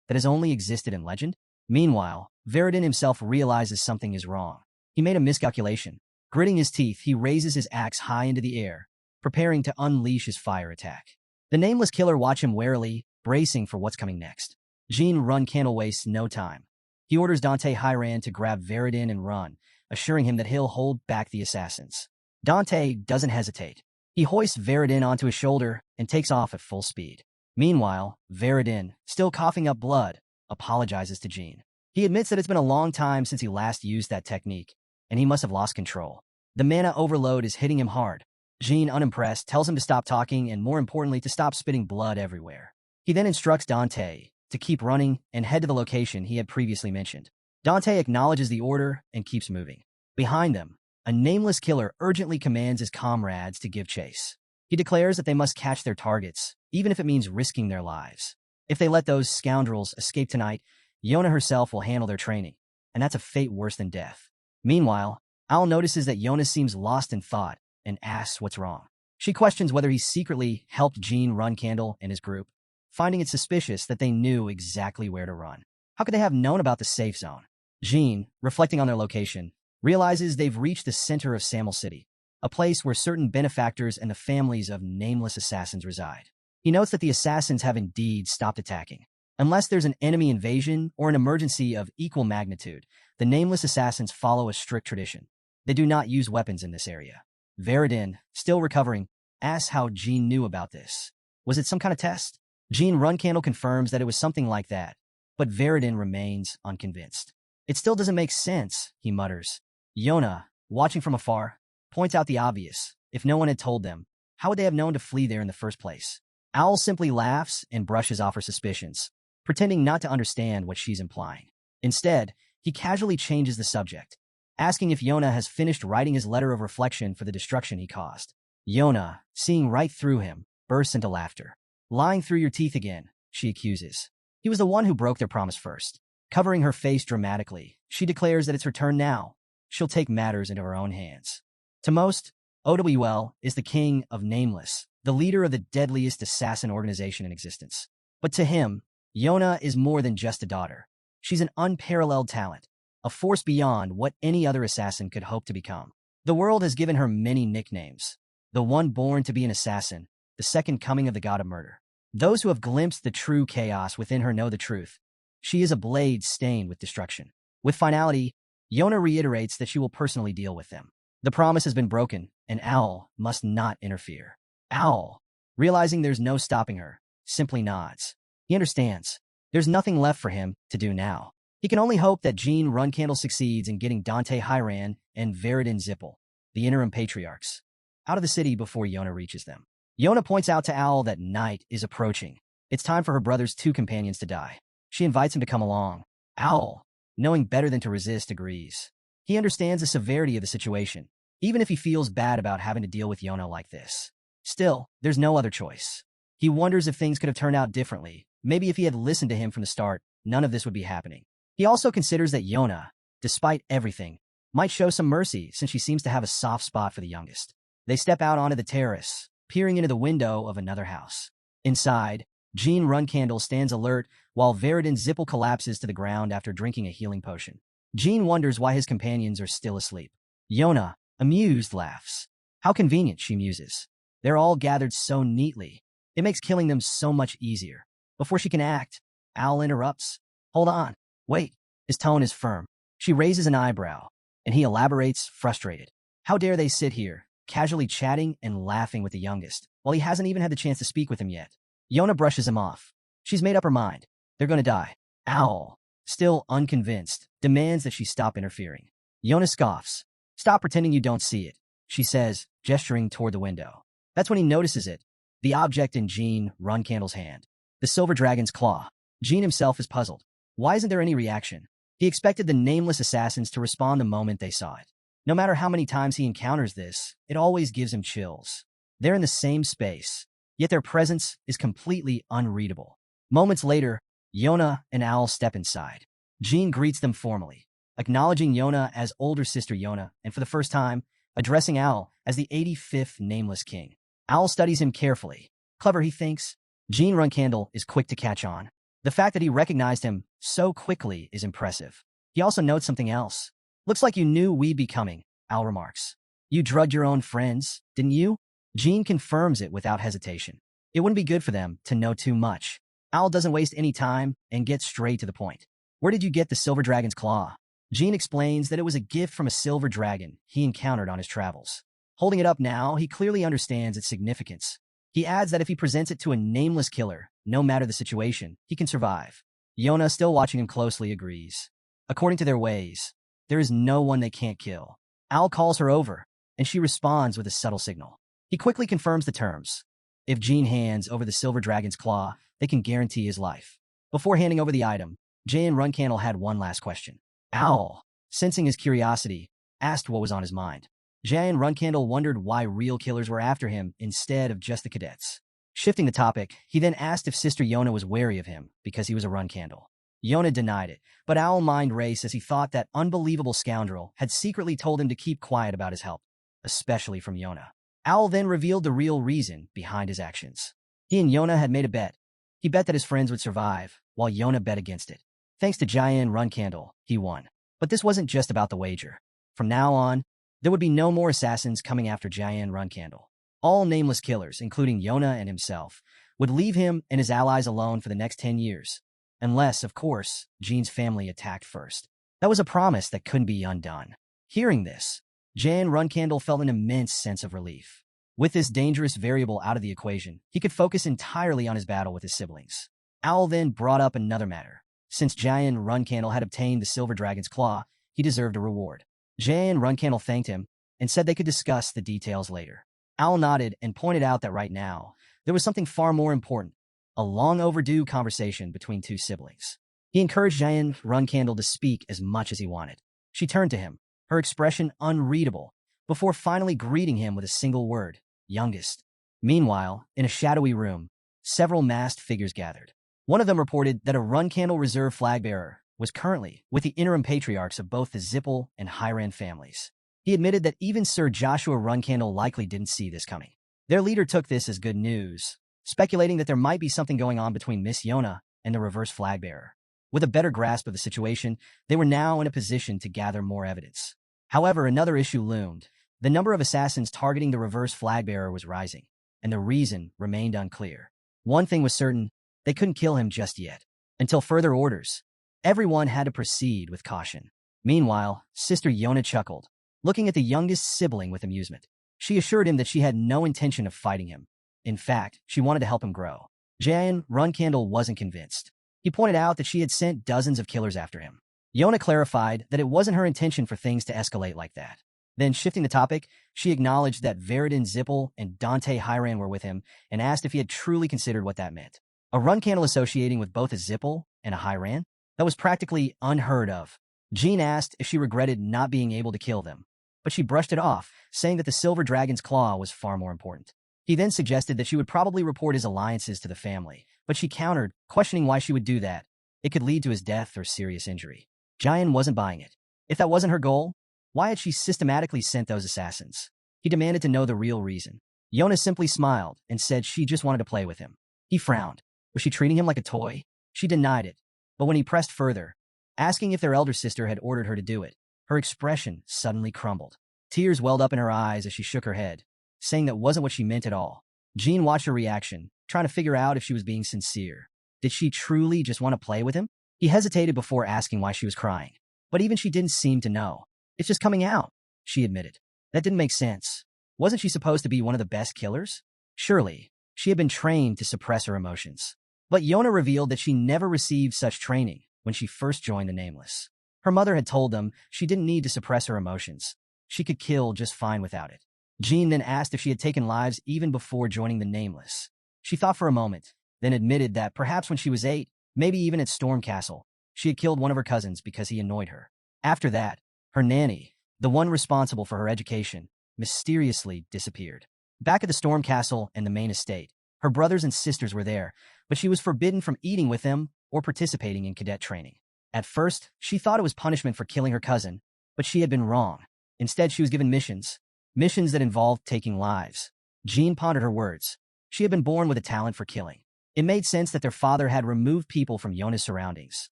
that has only existed in legend? Meanwhile, Veridin himself realizes something is wrong. He made a miscalculation. Gritting his teeth, he raises his axe high into the air, preparing to unleash his fire attack. The nameless killer watch him warily, bracing for what's coming next. Jean Runcandle wastes no time. He orders Dante Hyran to grab Veridin and run, assuring him that he'll hold back the assassins. Dante doesn't hesitate. He hoists Veridin onto his shoulder and takes off at full speed. Meanwhile, Veridin, still coughing up blood, apologizes to Jean. He admits that it's been a long time since he last used that technique, and he must have lost control. The mana overload is hitting him hard. Jean, unimpressed, tells him to stop talking and, more importantly, to stop spitting blood everywhere. He then instructs Dante to keep running and head to the location he had previously mentioned. Dante acknowledges the order and keeps moving. Behind them, a nameless killer urgently commands his comrades to give chase. He declares that they must catch their targets, even if it means risking their lives. If they let those scoundrels escape tonight, Yona herself will handle their training, and that's a fate worse than death. Meanwhile, Al notices that Yona seems lost in thought and asks what's wrong. She questions whether he secretly helped Jean Runcandle and his group, finding it suspicious that they knew exactly where to run. How could they have known about the safe zone? Jean, reflecting on their location, realizes they've reached the center of Samel City, a place where certain benefactors and the families of nameless assassins reside. He notes that the assassins have indeed stopped attacking. Unless there's an enemy invasion or an emergency of equal magnitude, the nameless assassins follow a strict tradition. They do not use weapons in this area. Veridin, still recovering, asks how Jean knew about this. Was it some kind of test? Jean Runcandle confirms that it was something like that, but Veridin remains unconvinced. It still doesn't make sense, he mutters. Yona, watching from afar, points out the obvious. If no one had told them, how would they have known to flee there in the first place? Owl simply laughs and brushes off her suspicions, pretending not to understand what she's implying. Instead, he casually changes the subject, asking if Yona has finished writing his letter of reflection for the destruction he caused. Yona, seeing right through him, bursts into laughter. Lying through your teeth again, she accuses. He was the one who broke their promise first. Covering her face dramatically, she declares that it's her turn now. She'll take matters into her own hands. To most, OWL is the king of Nameless, the leader of the deadliest assassin organization in existence. But to him, Yona is more than just a daughter. She's an unparalleled talent, a force beyond what any other assassin could hope to become. The world has given her many nicknames. The one born to be an assassin, the second coming of the god of murder. Those who have glimpsed the true chaos within her know the truth. She is a blade stained with destruction. With finality, Yona reiterates that she will personally deal with them. The promise has been broken, and Owl must not interfere. Owl, realizing there's no stopping her, simply nods. He understands. There's nothing left for him to do now. He can only hope that Jean Runcandle succeeds in getting Dante Hyran and Veridin Zipple, the interim patriarchs, out of the city before Yona reaches them. Yona points out to Owl that night is approaching. It's time for her brother's two companions to die. She invites him to come along. Owl, knowing better than to resist, agrees. He understands the severity of the situation, even if he feels bad about having to deal with Yona like this. Still, there's no other choice. He wonders if things could have turned out differently. Maybe if he had listened to him from the start, none of this would be happening. He also considers that Yona, despite everything, might show some mercy since she seems to have a soft spot for the youngest. They step out onto the terrace, peering into the window of another house. Inside, Jean Runcandle stands alert while Veridin Zipple collapses to the ground after drinking a healing potion. Jean wonders why his companions are still asleep. Yona, amused, laughs. How convenient, she muses. They're all gathered so neatly. It makes killing them so much easier. Before she can act, Owl interrupts. Hold on. Wait. His tone is firm. She raises an eyebrow, and he elaborates, frustrated. How dare they sit here, casually chatting and laughing with the youngest, while he hasn't even had the chance to speak with him yet. Yona brushes him off. She's made up her mind. They're going to die. Owl, still unconvinced, demands that she stop interfering. Yona scoffs. Stop pretending you don't see it, she says, gesturing toward the window. That's when he notices it, the object in Jean Runcandle's hand. The silver dragon's claw. Jean himself is puzzled. Why isn't there any reaction? He expected the nameless assassins to respond the moment they saw it. No matter how many times he encounters this, it always gives him chills. They're in the same space, yet their presence is completely unreadable. Moments later, Yona and Owl step inside. Jean greets them formally, acknowledging Yona as older sister Yona, and for the first time, addressing Owl as the 85th Nameless King. Owl studies him carefully. Clever, he thinks. Jean Runcandle is quick to catch on. The fact that he recognized him so quickly is impressive. He also notes something else. Looks like you knew we'd be coming, Owl remarks. You drugged your own friends, didn't you? Jean confirms it without hesitation. It wouldn't be good for them to know too much. Owl doesn't waste any time and gets straight to the point. Where did you get the silver dragon's claw? Jean explains that it was a gift from a silver dragon he encountered on his travels. Holding it up now, he clearly understands its significance. He adds that if he presents it to a nameless killer, no matter the situation, he can survive. Yona, still watching him closely, agrees. According to their ways, there is no one they can't kill. Owl calls her over, and she responds with a subtle signal. He quickly confirms the terms. If Jean hands over the silver dragon's claw, they can guarantee his life. Before handing over the item, Jan Runcandle had one last question. Owl, sensing his curiosity, asked what was on his mind. Jan Runcandle wondered why real killers were after him instead of just the cadets. Shifting the topic, he then asked if Sister Yona was wary of him because he was a Runcandle. Yona denied it, but Owl mind raced as he thought that unbelievable scoundrel had secretly told him to keep quiet about his help, especially from Yona. Owl then revealed the real reason behind his actions. He and Yona had made a bet. He bet that his friends would survive, while Yona bet against it. Thanks to Jayan Runcandle, he won. But this wasn't just about the wager. From now on, there would be no more assassins coming after Jayan Runcandle. All nameless killers, including Yona and himself, would leave him and his allies alone for the next 10 years. Unless, of course, Jean's family attacked first. That was a promise that couldn't be undone. Hearing this, Jan Runcandle felt an immense sense of relief. With this dangerous variable out of the equation, he could focus entirely on his battle with his siblings. Owl then brought up another matter. Since Jan Runcandle had obtained the Silver Dragon's Claw, he deserved a reward. Jan Runcandle thanked him and said they could discuss the details later. Owl nodded and pointed out that right now, there was something far more important, a long overdue conversation between two siblings. He encouraged Jan Runcandle to speak as much as he wanted. She turned to him, her expression unreadable, before finally greeting him with a single word, youngest. Meanwhile, in a shadowy room, several masked figures gathered. One of them reported that a Runcandle reserve flagbearer was currently with the interim patriarchs of both the Zipple and Hyran families. He admitted that even Sir Joshua Runcandle likely didn't see this coming. Their leader took this as good news, speculating that there might be something going on between Miss Yona and the reverse flagbearer. With a better grasp of the situation, they were now in a position to gather more evidence. However, another issue loomed. The number of assassins targeting the reverse flagbearer was rising, and the reason remained unclear. One thing was certain, they couldn't kill him just yet. Until further orders, everyone had to proceed with caution. Meanwhile, Sister Yona chuckled, looking at the youngest sibling with amusement. She assured him that she had no intention of fighting him. In fact, she wanted to help him grow. Jan Runcandle wasn't convinced. He pointed out that she had sent dozens of killers after him. Yona clarified that it wasn't her intention for things to escalate like that. Then, shifting the topic, she acknowledged that Veridin Zipple and Dante Hyran were with him and asked if he had truly considered what that meant. A Runcandle associating with both a Zipple and a Hyran? That was practically unheard of. Jean asked if she regretted not being able to kill them, but she brushed it off, saying that the Silver Dragon's Claw was far more important. He then suggested that she would probably report his alliances to the family, but she countered, questioning why she would do that. It could lead to his death or serious injury. Jayan wasn't buying it. If that wasn't her goal, why had she systematically sent those assassins? He demanded to know the real reason. Yona simply smiled and said she just wanted to play with him. He frowned. Was she treating him like a toy? She denied it. But when he pressed further, asking if their elder sister had ordered her to do it, her expression suddenly crumbled. Tears welled up in her eyes as she shook her head, saying that wasn't what she meant at all. Jean watched her reaction, trying to figure out if she was being sincere. Did she truly just want to play with him? He hesitated before asking why she was crying. But even she didn't seem to know. It's just coming out, she admitted. That didn't make sense. Wasn't she supposed to be one of the best killers? Surely, she had been trained to suppress her emotions. But Yona revealed that she never received such training when she first joined the Nameless. Her mother had told them she didn't need to suppress her emotions. She could kill just fine without it. Jean then asked if she had taken lives even before joining the Nameless. She thought for a moment, then admitted that perhaps when she was 8, maybe even at Storm Castle, she had killed one of her cousins because he annoyed her. After that, her nanny, the one responsible for her education, mysteriously disappeared. Back at the Storm Castle and the main estate, Her brothers and sisters were there, but she was forbidden from eating with them or participating in cadet training. At first, she thought it was punishment for killing her cousin, but she had been wrong. Instead, she was given missions that involved taking lives. Jean pondered her words. She had been born with a talent for killing. It made sense that their father had removed people from Yona's surroundings,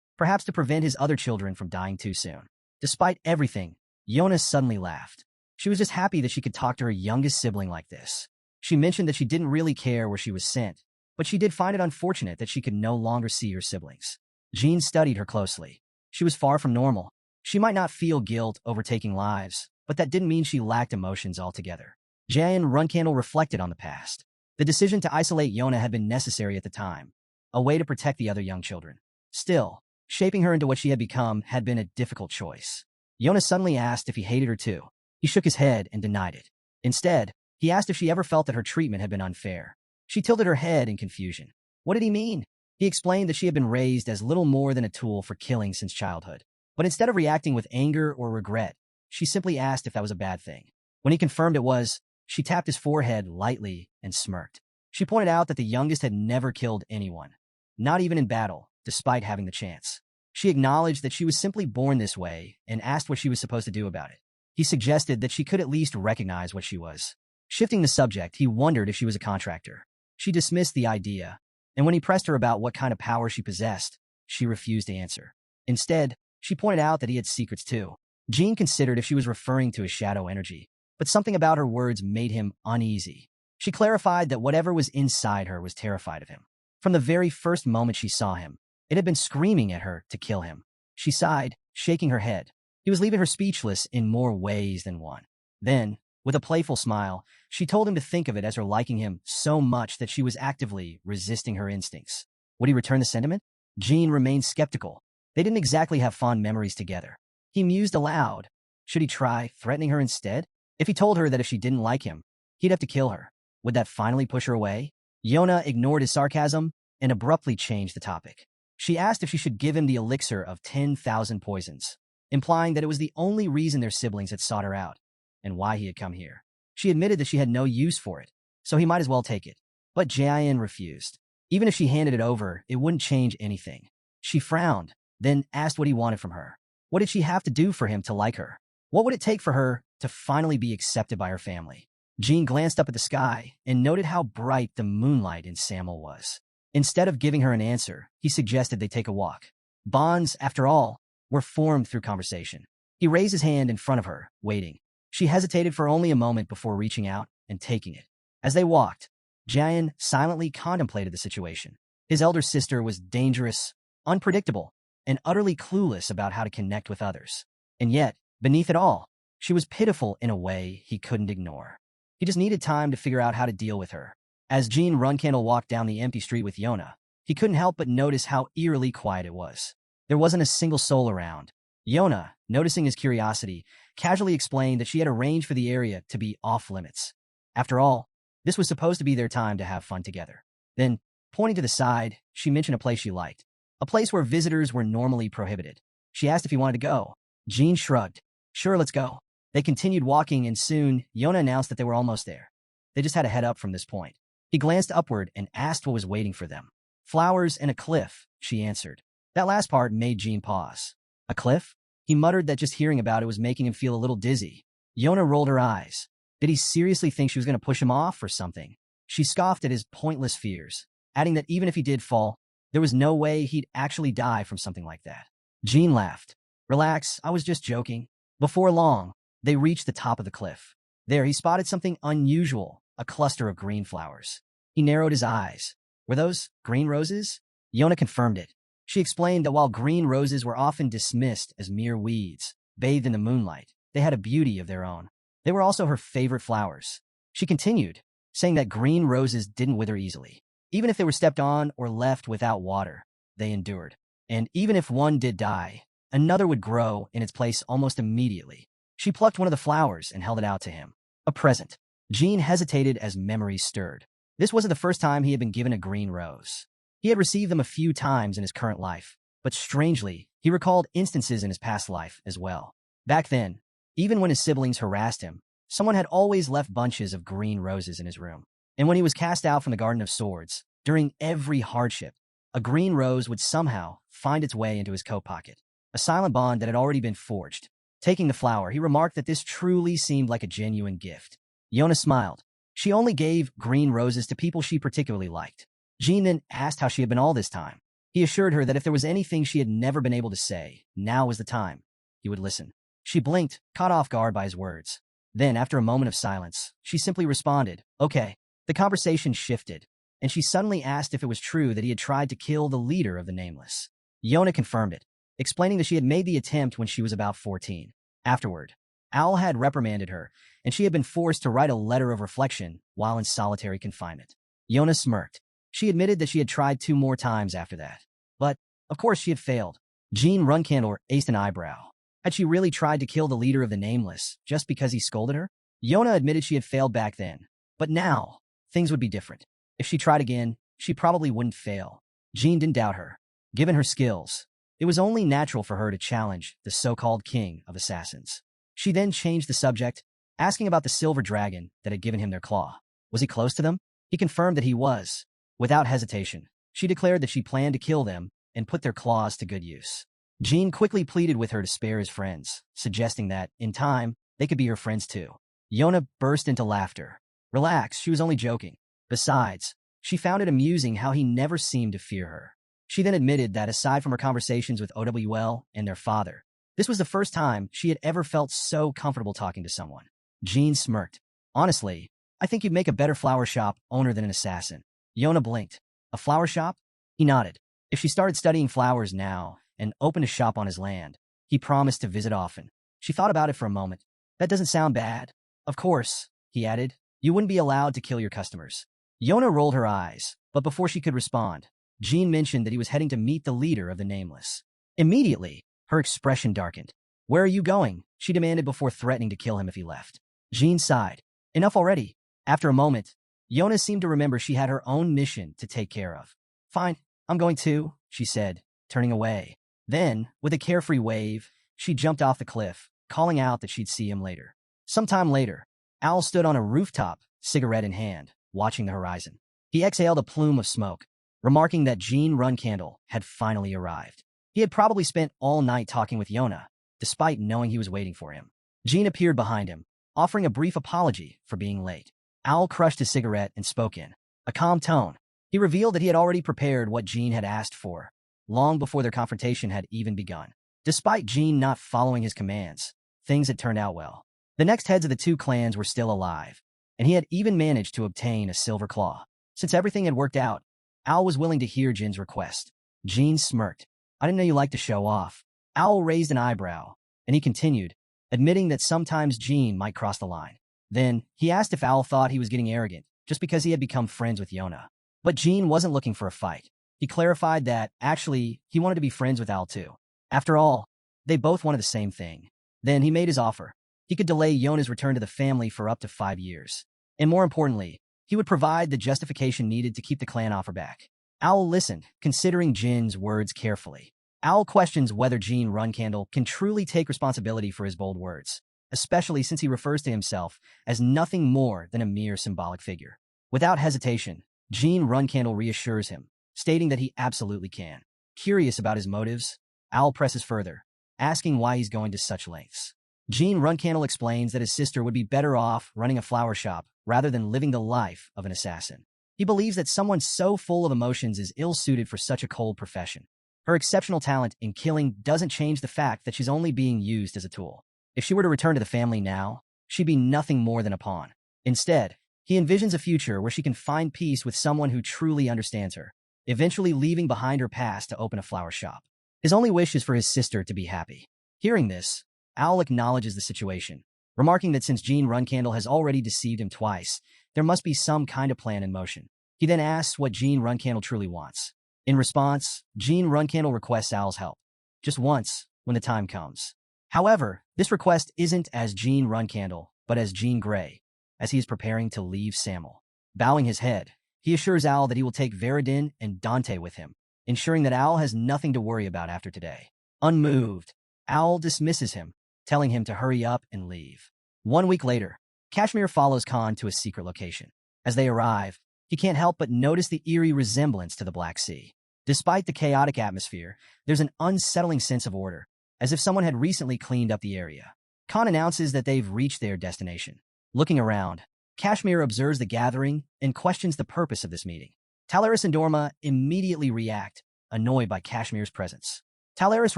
perhaps to prevent his other children from dying too soon. Despite everything, Yona suddenly laughed. She was just happy that she could talk to her youngest sibling like this. She mentioned that she didn't really care where she was sent, but she did find it unfortunate that she could no longer see her siblings. Jean studied her closely. She was far from normal. She might not feel guilt over taking lives, but that didn't mean she lacked emotions altogether. Jae and Runcandle reflected on the past. The decision to isolate Yona had been necessary at the time, a way to protect the other young children. Still, shaping her into what she had become had been a difficult choice. Yona suddenly asked if he hated her too. He shook his head and denied it. Instead, he asked if she ever felt that her treatment had been unfair. She tilted her head in confusion. What did he mean? He explained that she had been raised as little more than a tool for killing since childhood. But instead of reacting with anger or regret, she simply asked if that was a bad thing. When he confirmed it was, she tapped his forehead lightly and smirked. She pointed out that the youngest had never killed anyone, not even in battle, despite having the chance. She acknowledged that she was simply born this way and asked what she was supposed to do about it. He suggested that she could at least recognize what she was. Shifting the subject, he wondered if she was a contractor. She dismissed the idea, and when he pressed her about what kind of power she possessed, she refused to answer. Instead, she pointed out that he had secrets too. Jean considered if she was referring to his shadow energy, but something about her words made him uneasy. She clarified that whatever was inside her was terrified of him. From the very first moment she saw him, it had been screaming at her to kill him. She sighed, shaking her head. He was leaving her speechless in more ways than one. Then, with a playful smile, she told him to think of it as her liking him so much that she was actively resisting her instincts. Would he return the sentiment? Jean remained skeptical. They didn't exactly have fond memories together. He mused aloud. Should he try threatening her instead? If he told her that if she didn't like him, he'd have to kill her, would that finally push her away? Yona ignored his sarcasm and abruptly changed the topic. She asked if she should give him the elixir of 10,000 poisons, implying that it was the only reason their siblings had sought her out and why he had come here. She admitted that she had no use for it, so he might as well take it. But Jaein refused. Even if she handed it over, it wouldn't change anything. She frowned, then asked what he wanted from her. What did she have to do for him to like her? What would it take for her to finally be accepted by her family? Jean glanced up at the sky and noted how bright the moonlight in Samel was. Instead of giving her an answer, he suggested they take a walk. Bonds, after all, were formed through conversation. He raised his hand in front of her, waiting. She hesitated for only a moment before reaching out and taking it. As they walked, Jaein silently contemplated the situation. His elder sister was dangerous, unpredictable, and utterly clueless about how to connect with others. And yet, beneath it all, she was pitiful in a way he couldn't ignore. He just needed time to figure out how to deal with her. As Jean Runcandle walked down the empty street with Yona, he couldn't help but notice how eerily quiet it was. There wasn't a single soul around. Yona, noticing his curiosity, casually explained that she had arranged for the area to be off-limits. After all, this was supposed to be their time to have fun together. Then, pointing to the side, she mentioned a place she liked. A place where visitors were normally prohibited. She asked if he wanted to go. Jean shrugged. Sure, let's go. They continued walking, and soon, Yona announced that they were almost there. They just had to head up from this point. He glanced upward and asked what was waiting for them. Flowers and a cliff, she answered. That last part made Jean pause. A cliff? He muttered that just hearing about it was making him feel a little dizzy. Yona rolled her eyes. Did he seriously think she was going to push him off or something? She scoffed at his pointless fears, adding that even if he did fall, there was no way he'd actually die from something like that. Jean laughed. Relax, I was just joking. Before long, they reached the top of the cliff. There, he spotted something unusual, a cluster of green flowers. He narrowed his eyes. Were those green roses? Yona confirmed it. She explained that while green roses were often dismissed as mere weeds, bathed in the moonlight, they had a beauty of their own. They were also her favorite flowers. She continued, saying that green roses didn't wither easily. Even if they were stepped on or left without water, they endured. And even if one did die, another would grow in its place almost immediately. She plucked one of the flowers and held it out to him. A present. Jean hesitated as memories stirred. This wasn't the first time he had been given a green rose. He had received them a few times in his current life, but strangely, he recalled instances in his past life as well. Back then, even when his siblings harassed him, someone had always left bunches of green roses in his room. And when he was cast out from the Garden of Swords, during every hardship, a green rose would somehow find its way into his coat pocket, a silent bond that had already been forged. Taking the flower, he remarked that this truly seemed like a genuine gift. Yona smiled. She only gave green roses to people she particularly liked. Jean then asked how she had been all this time. He assured her that if there was anything she had never been able to say, now was the time. He would listen. She blinked, caught off guard by his words. Then, after a moment of silence, she simply responded, "Okay." The conversation shifted, and she suddenly asked if it was true that he had tried to kill the leader of the Nameless. Yona confirmed it, explaining that she had made the attempt when she was about 14. Afterward, Owl had reprimanded her, and she had been forced to write a letter of reflection while in solitary confinement. Yona smirked. She admitted that she had tried 2 more times after that. But, of course, she had failed. Jean Runcandle raised an eyebrow. Had she really tried to kill the leader of the Nameless just because he scolded her? Yona admitted she had failed back then. But now, things would be different. If she tried again, she probably wouldn't fail. Jean didn't doubt her. Given her skills, it was only natural for her to challenge the so-called king of assassins. She then changed the subject, asking about the silver dragon that had given him their claw. Was he close to them? He confirmed that he was. Without hesitation, she declared that she planned to kill them and put their claws to good use. Jean quickly pleaded with her to spare his friends, suggesting that, in time, they could be her friends too. Yona burst into laughter. Relax, she was only joking. Besides, she found it amusing how he never seemed to fear her. She then admitted that aside from her conversations with OWL and their father, this was the first time she had ever felt so comfortable talking to someone. Jean smirked. Honestly, I think you'd make a better flower shop owner than an assassin. Yona blinked. A flower shop? He nodded. If she started studying flowers now and opened a shop on his land, he promised to visit often. She thought about it for a moment. That doesn't sound bad. Of course, he added, you wouldn't be allowed to kill your customers. Yona rolled her eyes, but before she could respond, Jean mentioned that he was heading to meet the leader of the Nameless. Immediately, her expression darkened. Where are you going? She demanded before threatening to kill him if he left. Jean sighed. Enough already. After a moment, Yona seemed to remember she had her own mission to take care of. Fine, I'm going too, she said, turning away. Then, with a carefree wave, she jumped off the cliff, calling out that she'd see him later. Sometime later, Owl stood on a rooftop, cigarette in hand, watching the horizon. He exhaled a plume of smoke, remarking that Jean Runcandle had finally arrived. He had probably spent all night talking with Yona, despite knowing he was waiting for him. Jean appeared behind him, offering a brief apology for being late. Owl crushed his cigarette and spoke in a calm tone. He revealed that he had already prepared what Jean had asked for, long before their confrontation had even begun. Despite Jean not following his commands, things had turned out well. The next heads of the 2 clans were still alive, and he had even managed to obtain a silver claw. Since everything had worked out, Owl was willing to hear Jin's request. Jean smirked. I didn't know you liked to show off. Owl raised an eyebrow, and he continued, admitting that sometimes Jean might cross the line. Then, he asked if Owl thought he was getting arrogant, just because he had become friends with Yona. But Jean wasn't looking for a fight. He clarified that, actually, he wanted to be friends with Owl too. After all, they both wanted the same thing. Then he made his offer. He could delay Yona's return to the family for up to 5 years. And more importantly, he would provide the justification needed to keep the clan off her back. Owl listened, considering Jin's words carefully. Owl questions whether Jean Runcandle can truly take responsibility for his bold words, especially since he refers to himself as nothing more than a mere symbolic figure. Without hesitation, Jean Runcandle reassures him, stating that he absolutely can. Curious about his motives, Owl presses further, asking why he's going to such lengths. Jean Runcandle explains that his sister would be better off running a flower shop rather than living the life of an assassin. He believes that someone so full of emotions is ill-suited for such a cold profession. Her exceptional talent in killing doesn't change the fact that she's only being used as a tool. If she were to return to the family now, she'd be nothing more than a pawn. Instead, he envisions a future where she can find peace with someone who truly understands her, eventually leaving behind her past to open a flower shop. His only wish is for his sister to be happy. Hearing this, Owl acknowledges the situation, remarking that since Jean Runcandle has already deceived him twice, there must be some kind of plan in motion. He then asks what Jean Runcandle truly wants. In response, Jean Runcandle requests Owl's help, just once, when the time comes. However, this request isn't as Jean Runcandle, but as Jean Grey, as he is preparing to leave Samel. Bowing his head, he assures Owl that he will take Veridin and Dante with him, ensuring that Owl has nothing to worry about after today. Unmoved, Owl dismisses him, telling him to hurry up and leave. 1 week later, Kashmir follows Khan to a secret location. As they arrive, he can't help but notice the eerie resemblance to the Black Sea. Despite the chaotic atmosphere, there's an unsettling sense of order, as if someone had recently cleaned up the area. Khan announces that they've reached their destination. Looking around, Kashmir observes the gathering and questions the purpose of this meeting. Talaris and Dorma immediately react, annoyed by Kashmir's presence. Talaris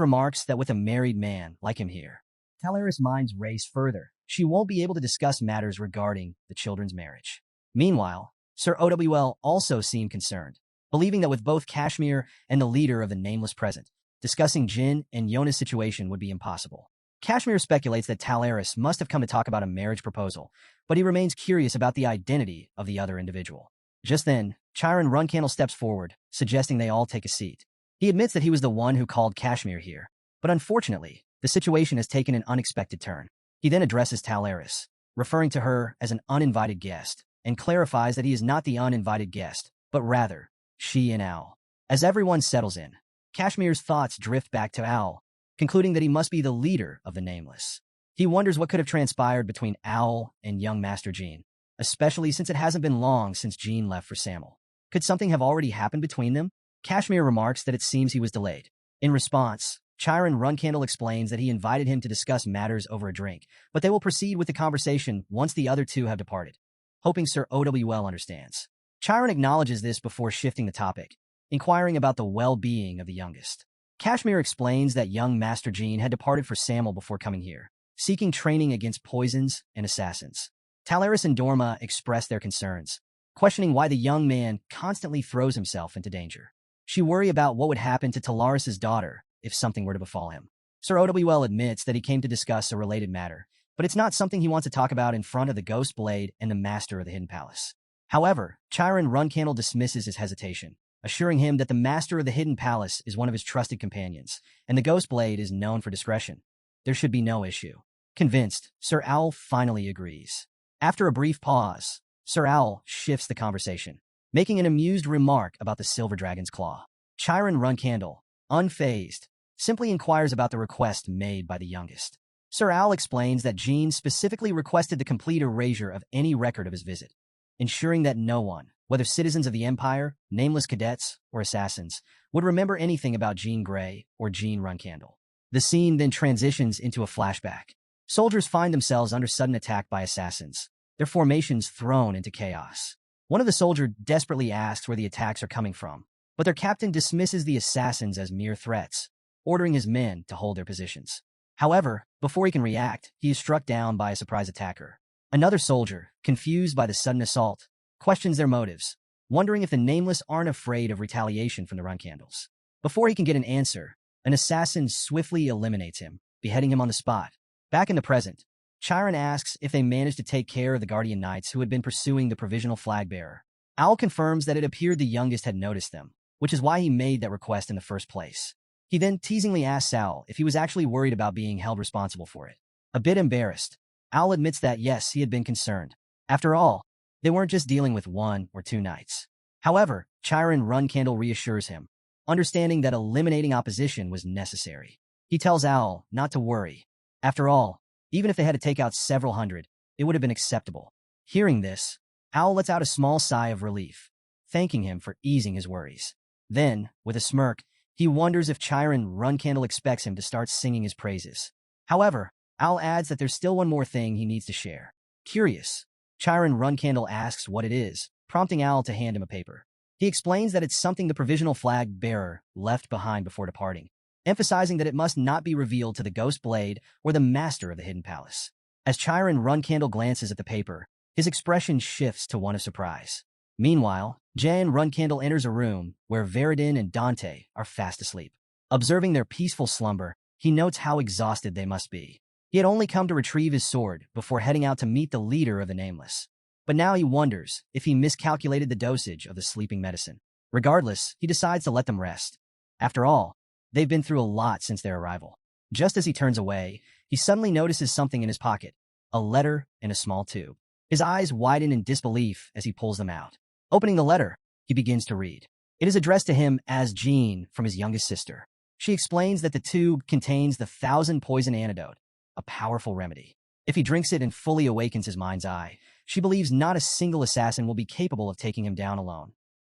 remarks that with a married man like him here, Talaris' minds race further. She won't be able to discuss matters regarding the children's marriage. Meanwhile, Sir Owl also seemed concerned, believing that with both Kashmir and the leader of the Nameless present, discussing Jin and Yona's situation would be impossible. Kashmir speculates that Talaris must have come to talk about a marriage proposal, but he remains curious about the identity of the other individual. Just then, Chiron Runcandle steps forward, suggesting they all take a seat. He admits that he was the one who called Kashmir here, but unfortunately, the situation has taken an unexpected turn. He then addresses Talaris, referring to her as an uninvited guest, and clarifies that he is not the uninvited guest, but rather, she and Owl. As everyone settles in, Kashmir's thoughts drift back to Owl, concluding that he must be the leader of the Nameless. He wonders what could have transpired between Owl and young Master Jean, especially since it hasn't been long since Jean left for Samel. Could something have already happened between them? Kashmir remarks that it seems he was delayed. In response, Chiron Runcandle explains that he invited him to discuss matters over a drink, but they will proceed with the conversation once the other two have departed, hoping Sir Owl understands. Chiron acknowledges this before shifting the topic, inquiring about the well-being of the youngest. Kashmir explains that young Master Jean had departed for Samel before coming here, seeking training against poisons and assassins. Talaris and Dorma express their concerns, questioning why the young man constantly throws himself into danger. She worries about what would happen to Talaris' daughter if something were to befall him. Sir Owl admits that he came to discuss a related matter, but it's not something he wants to talk about in front of the Ghost Blade and the Master of the Hidden Palace. However, Chiron Runcandle dismisses his hesitation, assuring him that the Master of the Hidden Palace is one of his trusted companions, and the Ghost Blade is known for discretion. There should be no issue. Convinced, Sir Owl finally agrees. After a brief pause, Sir Owl shifts the conversation, making an amused remark about the Silver Dragon's Claw. Chiron Runcandle, unfazed, simply inquires about the request made by the youngest. Sir Owl explains that Jean specifically requested the complete erasure of any record of his visit, ensuring that no one, whether citizens of the Empire, nameless cadets, or assassins, would remember anything about Jean Grey or Jean Runcandle. The scene then transitions into a flashback. Soldiers find themselves under sudden attack by assassins, their formations thrown into chaos. One of the soldiers desperately asks where the attacks are coming from, but their captain dismisses the assassins as mere threats, ordering his men to hold their positions. However, before he can react, he is struck down by a surprise attacker. Another soldier, confused by the sudden assault, questions their motives, wondering if the Nameless aren't afraid of retaliation from the Runcandles. Before he can get an answer, an assassin swiftly eliminates him, beheading him on the spot. Back in the present, Chiron asks if they managed to take care of the Guardian Knights who had been pursuing the provisional flag bearer. Owl confirms that it appeared the youngest had noticed them, which is why he made that request in the first place. He then teasingly asks Owl if he was actually worried about being held responsible for it. A bit embarrassed, Owl admits that yes, he had been concerned. After all, they weren't just dealing with one or two knights. However, Chiron Runcandle reassures him, understanding that eliminating opposition was necessary. He tells Owl not to worry. After all, even if they had to take out several hundred, it would have been acceptable. Hearing this, Owl lets out a small sigh of relief, thanking him for easing his worries. Then, with a smirk, he wonders if Chiron Runcandle expects him to start singing his praises. However, Owl adds that there's still one more thing he needs to share. Curious, Chiron Runcandle asks what it is, prompting Owl to hand him a paper. He explains that it's something the provisional flag bearer left behind before departing, emphasizing that it must not be revealed to the Ghost Blade or the Master of the Hidden Palace. As Chiron Runcandle glances at the paper, his expression shifts to one of surprise. Meanwhile, Jan Runcandle enters a room where Veridin and Dante are fast asleep. Observing their peaceful slumber, he notes how exhausted they must be. He had only come to retrieve his sword before heading out to meet the leader of the Nameless. But now he wonders if he miscalculated the dosage of the sleeping medicine. Regardless, he decides to let them rest. After all, they've been through a lot since their arrival. Just as he turns away, he suddenly notices something in his pocket, a letter in a small tube. His eyes widen in disbelief as he pulls them out. Opening the letter, he begins to read. It is addressed to him as Jean from his youngest sister. She explains that the tube contains the 1,000 poison antidote, a powerful remedy. If he drinks it and fully awakens his mind's eye, She believes not a single assassin will be capable of taking him down alone.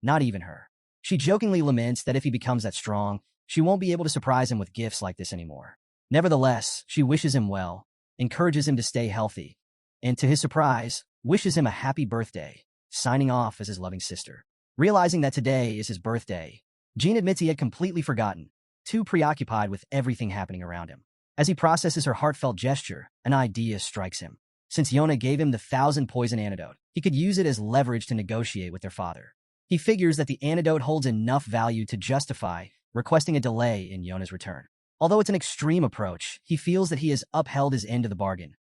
Not even her. She jokingly laments that if he becomes that strong, she won't be able to surprise him with gifts like this anymore. Nevertheless, she wishes him well, encourages him to stay healthy, and to his surprise, wishes him a happy birthday, signing off as his loving sister. Realizing that today is his birthday, Jean admits he had completely forgotten, too preoccupied with everything happening around him. As he processes her heartfelt gesture, an idea strikes him. Since Yona gave him the 1,000 poison antidote, he could use it as leverage to negotiate with their father. He figures that the antidote holds enough value to justify requesting a delay in Yona's return. Although it's an extreme approach, he feels that he has upheld his end of the bargain.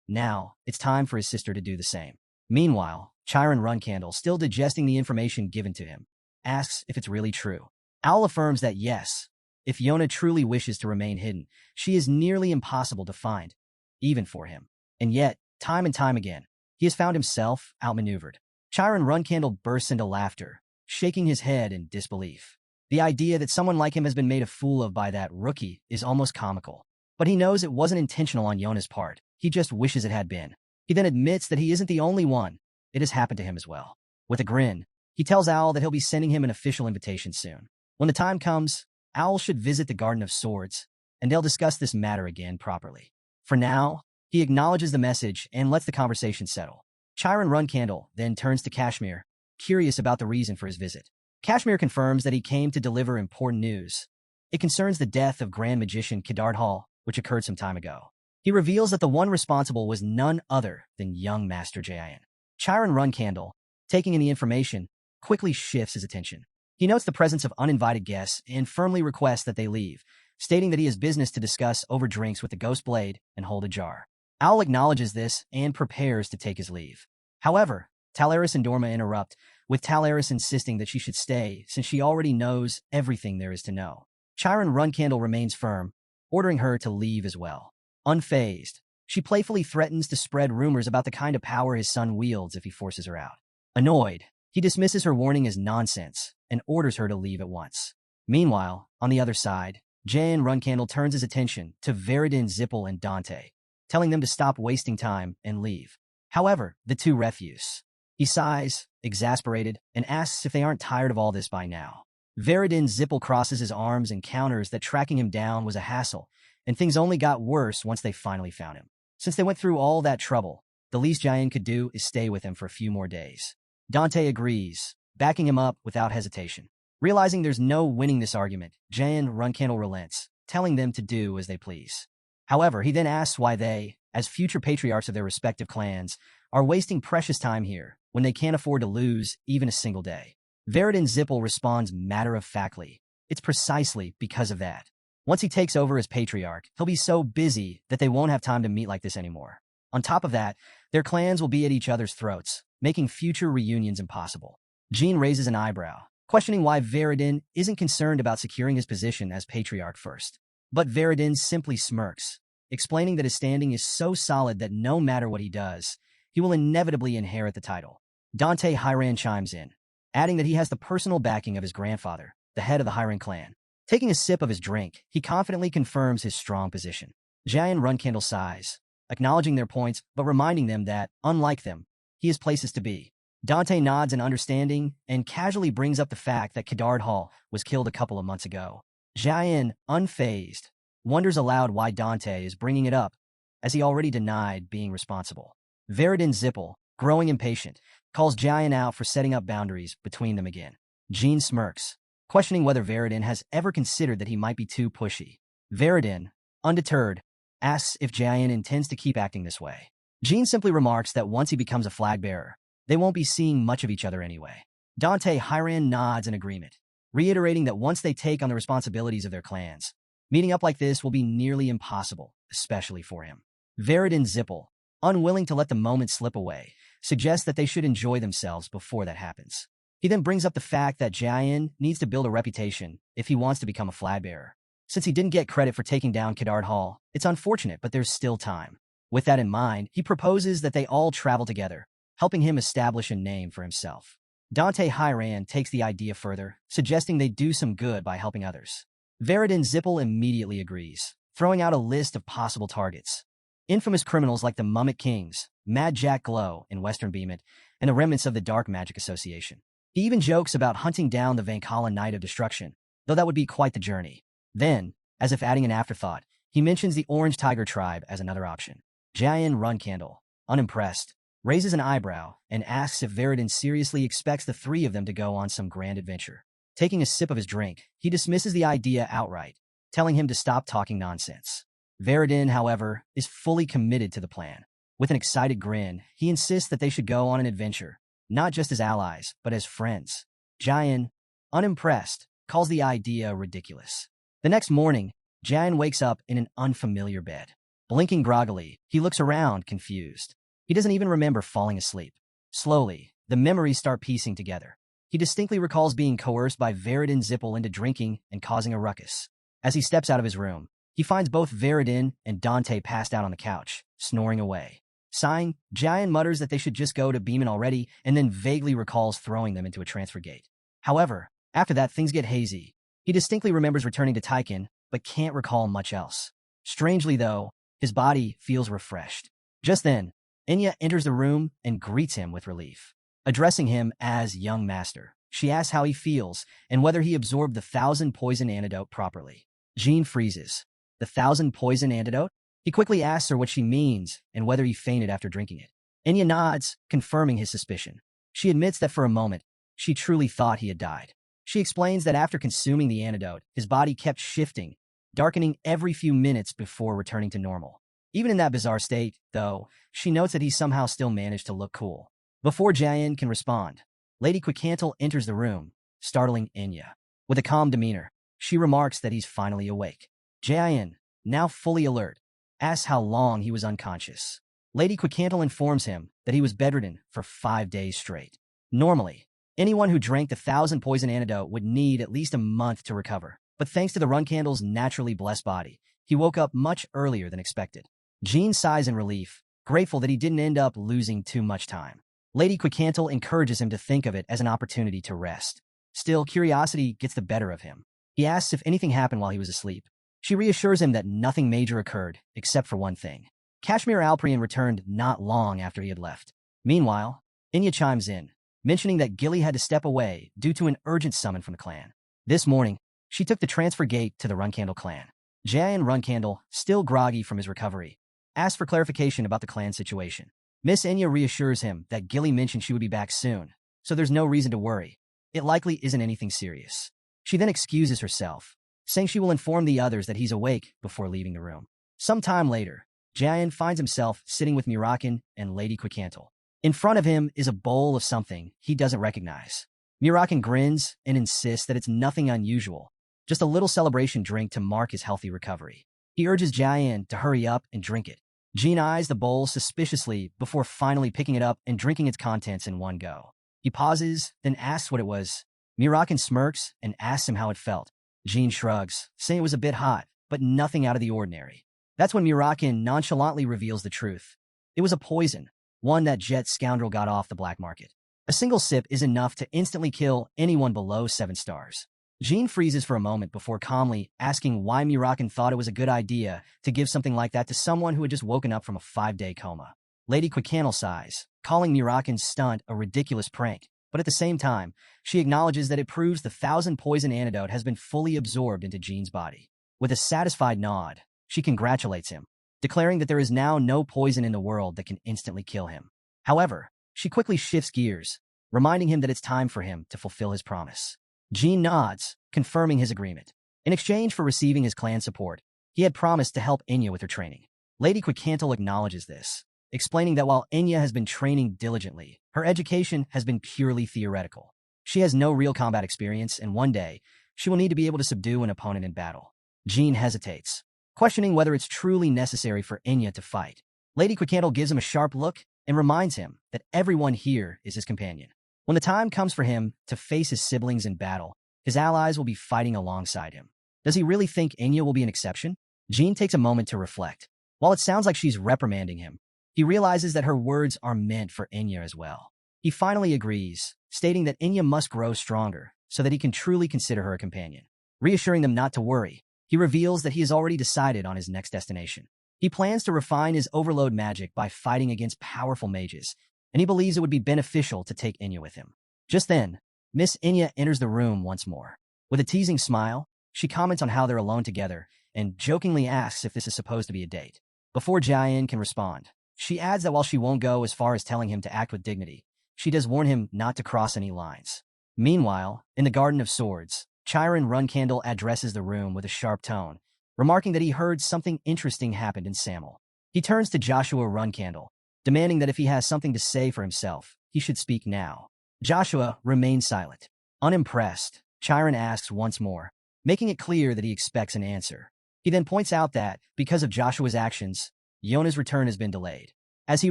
Now, it's time for his sister to do the same. Meanwhile, Chiron Runcandle, still digesting the information given to him, asks if it's really true. Owl affirms that yes, if Yona truly wishes to remain hidden, she is nearly impossible to find, even for him. And yet, time and time again, he has found himself outmaneuvered. Chiron Runcandle bursts into laughter, shaking his head in disbelief. The idea that someone like him has been made a fool of by that rookie is almost comical. But he knows it wasn't intentional on Yona's part. He just wishes it had been. He then admits that he isn't the only one. It has happened to him as well. With a grin, he tells Owl that he'll be sending him an official invitation soon. When the time comes, Owl should visit the Garden of Swords, and they'll discuss this matter again properly. For now, he acknowledges the message and lets the conversation settle. Chiron Runcandle then turns to Kashmir, curious about the reason for his visit. Kashmir confirms that he came to deliver important news. It concerns the death of Grand Magician Kedard Hall, which occurred some time ago. He reveals that the one responsible was none other than young Master Jayan. Chiron Runcandle, taking in the information, quickly shifts his attention. He notes the presence of uninvited guests and firmly requests that they leave, stating that he has business to discuss over drinks with the Ghost Blade and hold a jar. Owl acknowledges this and prepares to take his leave. However, Talaris and Dorma interrupt, with Talaris insisting that she should stay since she already knows everything there is to know. Chiron Runcandle remains firm, ordering her to leave as well. Unfazed, she playfully threatens to spread rumors about the kind of power his son wields if he forces her out. Annoyed, he dismisses her warning as nonsense and orders her to leave at once. Meanwhile, on the other side, Jan Runcandle turns his attention to Veridin, Zipple, and Dante, telling them to stop wasting time and leave. However, the two refuse. He sighs, exasperated, and asks if they aren't tired of all this by now. Veridin Zipple crosses his arms and counters that tracking him down was a hassle, and things only got worse once they finally found him. Since they went through all that trouble, the least Jayan could do is stay with him for a few more days. Dante agrees, backing him up without hesitation. Realizing there's no winning this argument, Jayan Runcandle relents, telling them to do as they please. However, he then asks why they, as future patriarchs of their respective clans, are wasting precious time here when they can't afford to lose even a single day. Veridin Zipple responds matter-of-factly. It's precisely because of that. Once he takes over as patriarch, he'll be so busy that they won't have time to meet like this anymore. On top of that, their clans will be at each other's throats, making future reunions impossible. Jean raises an eyebrow, questioning why Veridin isn't concerned about securing his position as patriarch first. But Veridin simply smirks, explaining that his standing is so solid that no matter what he does, he will inevitably inherit the title. Dante Hyran chimes in, adding that he has the personal backing of his grandfather, the head of the Hyran clan. Taking a sip of his drink, he confidently confirms his strong position. Jayan Runcandle sighs, acknowledging their points but reminding them that, unlike them, he has places to be. Dante nods in understanding and casually brings up the fact that Kedard Hall was killed a couple of months ago. Jayan, unfazed, wonders aloud why Dante is bringing it up, as he already denied being responsible. Veridin Zipple, growing impatient, calls Jayan out for setting up boundaries between them again. Jean smirks, questioning whether Veridin has ever considered that he might be too pushy. Veridin, undeterred, asks if Jayan intends to keep acting this way. Jean simply remarks that once he becomes a flag bearer, they won't be seeing much of each other anyway. Dante Hyran nods in agreement, reiterating that once they take on the responsibilities of their clans, meeting up like this will be nearly impossible, especially for him. Veridin Zipple, unwilling to let the moment slip away, suggests that they should enjoy themselves before that happens. He then brings up the fact that Jayan needs to build a reputation if he wants to become a flag bearer. Since he didn't get credit for taking down Kedard Hall, it's unfortunate, but there's still time. With that in mind, he proposes that they all travel together, helping him establish a name for himself. Dante Hyran takes the idea further, suggesting they do some good by helping others. Veridin Zipple immediately agrees, throwing out a list of possible targets. Infamous criminals like the Mummic Kings, Mad Jack Glow in Western Beemit, and the remnants of the Dark Magic Association. He even jokes about hunting down the Vankala Knight of Destruction, though that would be quite the journey. Then, as if adding an afterthought, he mentions the Orange Tiger Tribe as another option. Jayan Runcandle, unimpressed, raises an eyebrow and asks if Veridin seriously expects the three of them to go on some grand adventure. Taking a sip of his drink, he dismisses the idea outright, telling him to stop talking nonsense. Veridin, however, is fully committed to the plan. With an excited grin, he insists that they should go on an adventure, not just as allies, but as friends. Jayan, unimpressed, calls the idea ridiculous. The next morning, Jayan wakes up in an unfamiliar bed. Blinking groggily, he looks around, confused. He doesn't even remember falling asleep. Slowly, the memories start piecing together. He distinctly recalls being coerced by Veridin Zipple into drinking and causing a ruckus. As he steps out of his room, he finds both Veridin and Dante passed out on the couch, snoring away. Sighing, Jayan mutters that they should just go to Beeman already and then vaguely recalls throwing them into a transfer gate. However, after that, things get hazy. He distinctly remembers returning to Tyken, but can't recall much else. Strangely, though, his body feels refreshed. Just then, Enya enters the room and greets him with relief. Addressing him as young master, she asks how he feels and whether he absorbed the 1,000 poison antidote properly. Jean freezes. The 1,000 poison antidote? He quickly asks her what she means and whether he fainted after drinking it. Enya nods, confirming his suspicion. She admits that for a moment, she truly thought he had died. She explains that after consuming the antidote, his body kept shifting, darkening every few minutes before returning to normal. Even in that bizarre state, though, she notes that he somehow still managed to look cool. Before Jayan can respond, Lady Quicantle enters the room, startling Enya. With a calm demeanor, she remarks that he's finally awake. Jayan, now fully alert, asks how long he was unconscious. Lady Quicantle informs him that he was bedridden for 5 days straight. Normally, anyone who drank the 1,000 poison antidote would need at least a month to recover, but thanks to the Runcandle's naturally blessed body, he woke up much earlier than expected. Jean sighs in relief, grateful that he didn't end up losing too much time. Lady Quicantle encourages him to think of it as an opportunity to rest. Still, curiosity gets the better of him. He asks if anything happened while he was asleep. She reassures him that nothing major occurred, except for one thing. Kashmir Alprian returned not long after he had left. Meanwhile, Enya chimes in, mentioning that Gilly had to step away due to an urgent summon from the clan. This morning, she took the transfer gate to the Runcandle clan. Jayan Runcandle, still groggy from his recovery, asks for clarification about the clan situation. Miss Enya reassures him that Gilly mentioned she would be back soon, so there's no reason to worry. It likely isn't anything serious. She then excuses herself, saying she will inform the others that he's awake before leaving the room. Some time later, Jayan finds himself sitting with Mirakin and Lady Quicantle. In front of him is a bowl of something he doesn't recognize. Mirakin grins and insists that it's nothing unusual, just a little celebration drink to mark his healthy recovery. He urges Jayan to hurry up and drink it. Jean eyes the bowl suspiciously before finally picking it up and drinking its contents in one go. He pauses, then asks what it was. Mirakin smirks and asks him how it felt. Jean shrugs, saying it was a bit hot, but nothing out of the ordinary. That's when Mirakin nonchalantly reveals the truth. It was a poison, one that Jet scoundrel got off the black market. A single sip is enough to instantly kill anyone below 7 stars. Jean freezes for a moment before calmly asking why Mirakin thought it was a good idea to give something like that to someone who had just woken up from a 5-day coma. Lady Quicantle sighs, calling Mirakin's stunt a ridiculous prank, but at the same time, she acknowledges that it proves the 1,000 poison antidote has been fully absorbed into Jean's body. With a satisfied nod, she congratulates him, declaring that there is now no poison in the world that can instantly kill him. However, she quickly shifts gears, reminding him that it's time for him to fulfill his promise. Jean nods, confirming his agreement. In exchange for receiving his clan support, he had promised to help Enya with her training. Lady Quicantle acknowledges this, explaining that while Enya has been training diligently, her education has been purely theoretical. She has no real combat experience, and one day, she will need to be able to subdue an opponent in battle. Jean hesitates, questioning whether it's truly necessary for Enya to fight. Lady Quicantle gives him a sharp look and reminds him that everyone here is his companion. When the time comes for him to face his siblings in battle, his allies will be fighting alongside him. Does he really think Enya will be an exception? Jean takes a moment to reflect. While it sounds like she's reprimanding him, he realizes that her words are meant for Enya as well. He finally agrees, stating that Enya must grow stronger so that he can truly consider her a companion. Reassuring them not to worry, he reveals that he has already decided on his next destination. He plans to refine his overload magic by fighting against powerful mages, and he believes it would be beneficial to take Inya with him. Just then, Miss Inya enters the room once more. With a teasing smile, she comments on how they're alone together and jokingly asks if this is supposed to be a date. Before Jian can respond, she adds that while she won't go as far as telling him to act with dignity, she does warn him not to cross any lines. Meanwhile, in the Garden of Swords, Chiron Runcandle addresses the room with a sharp tone, remarking that he heard something interesting happened in Samel. He turns to Joshua Runcandle, demanding that if he has something to say for himself, he should speak now. Joshua remains silent. Unimpressed, Chiron asks once more, making it clear that he expects an answer. He then points out that, because of Joshua's actions, Yona's return has been delayed. As he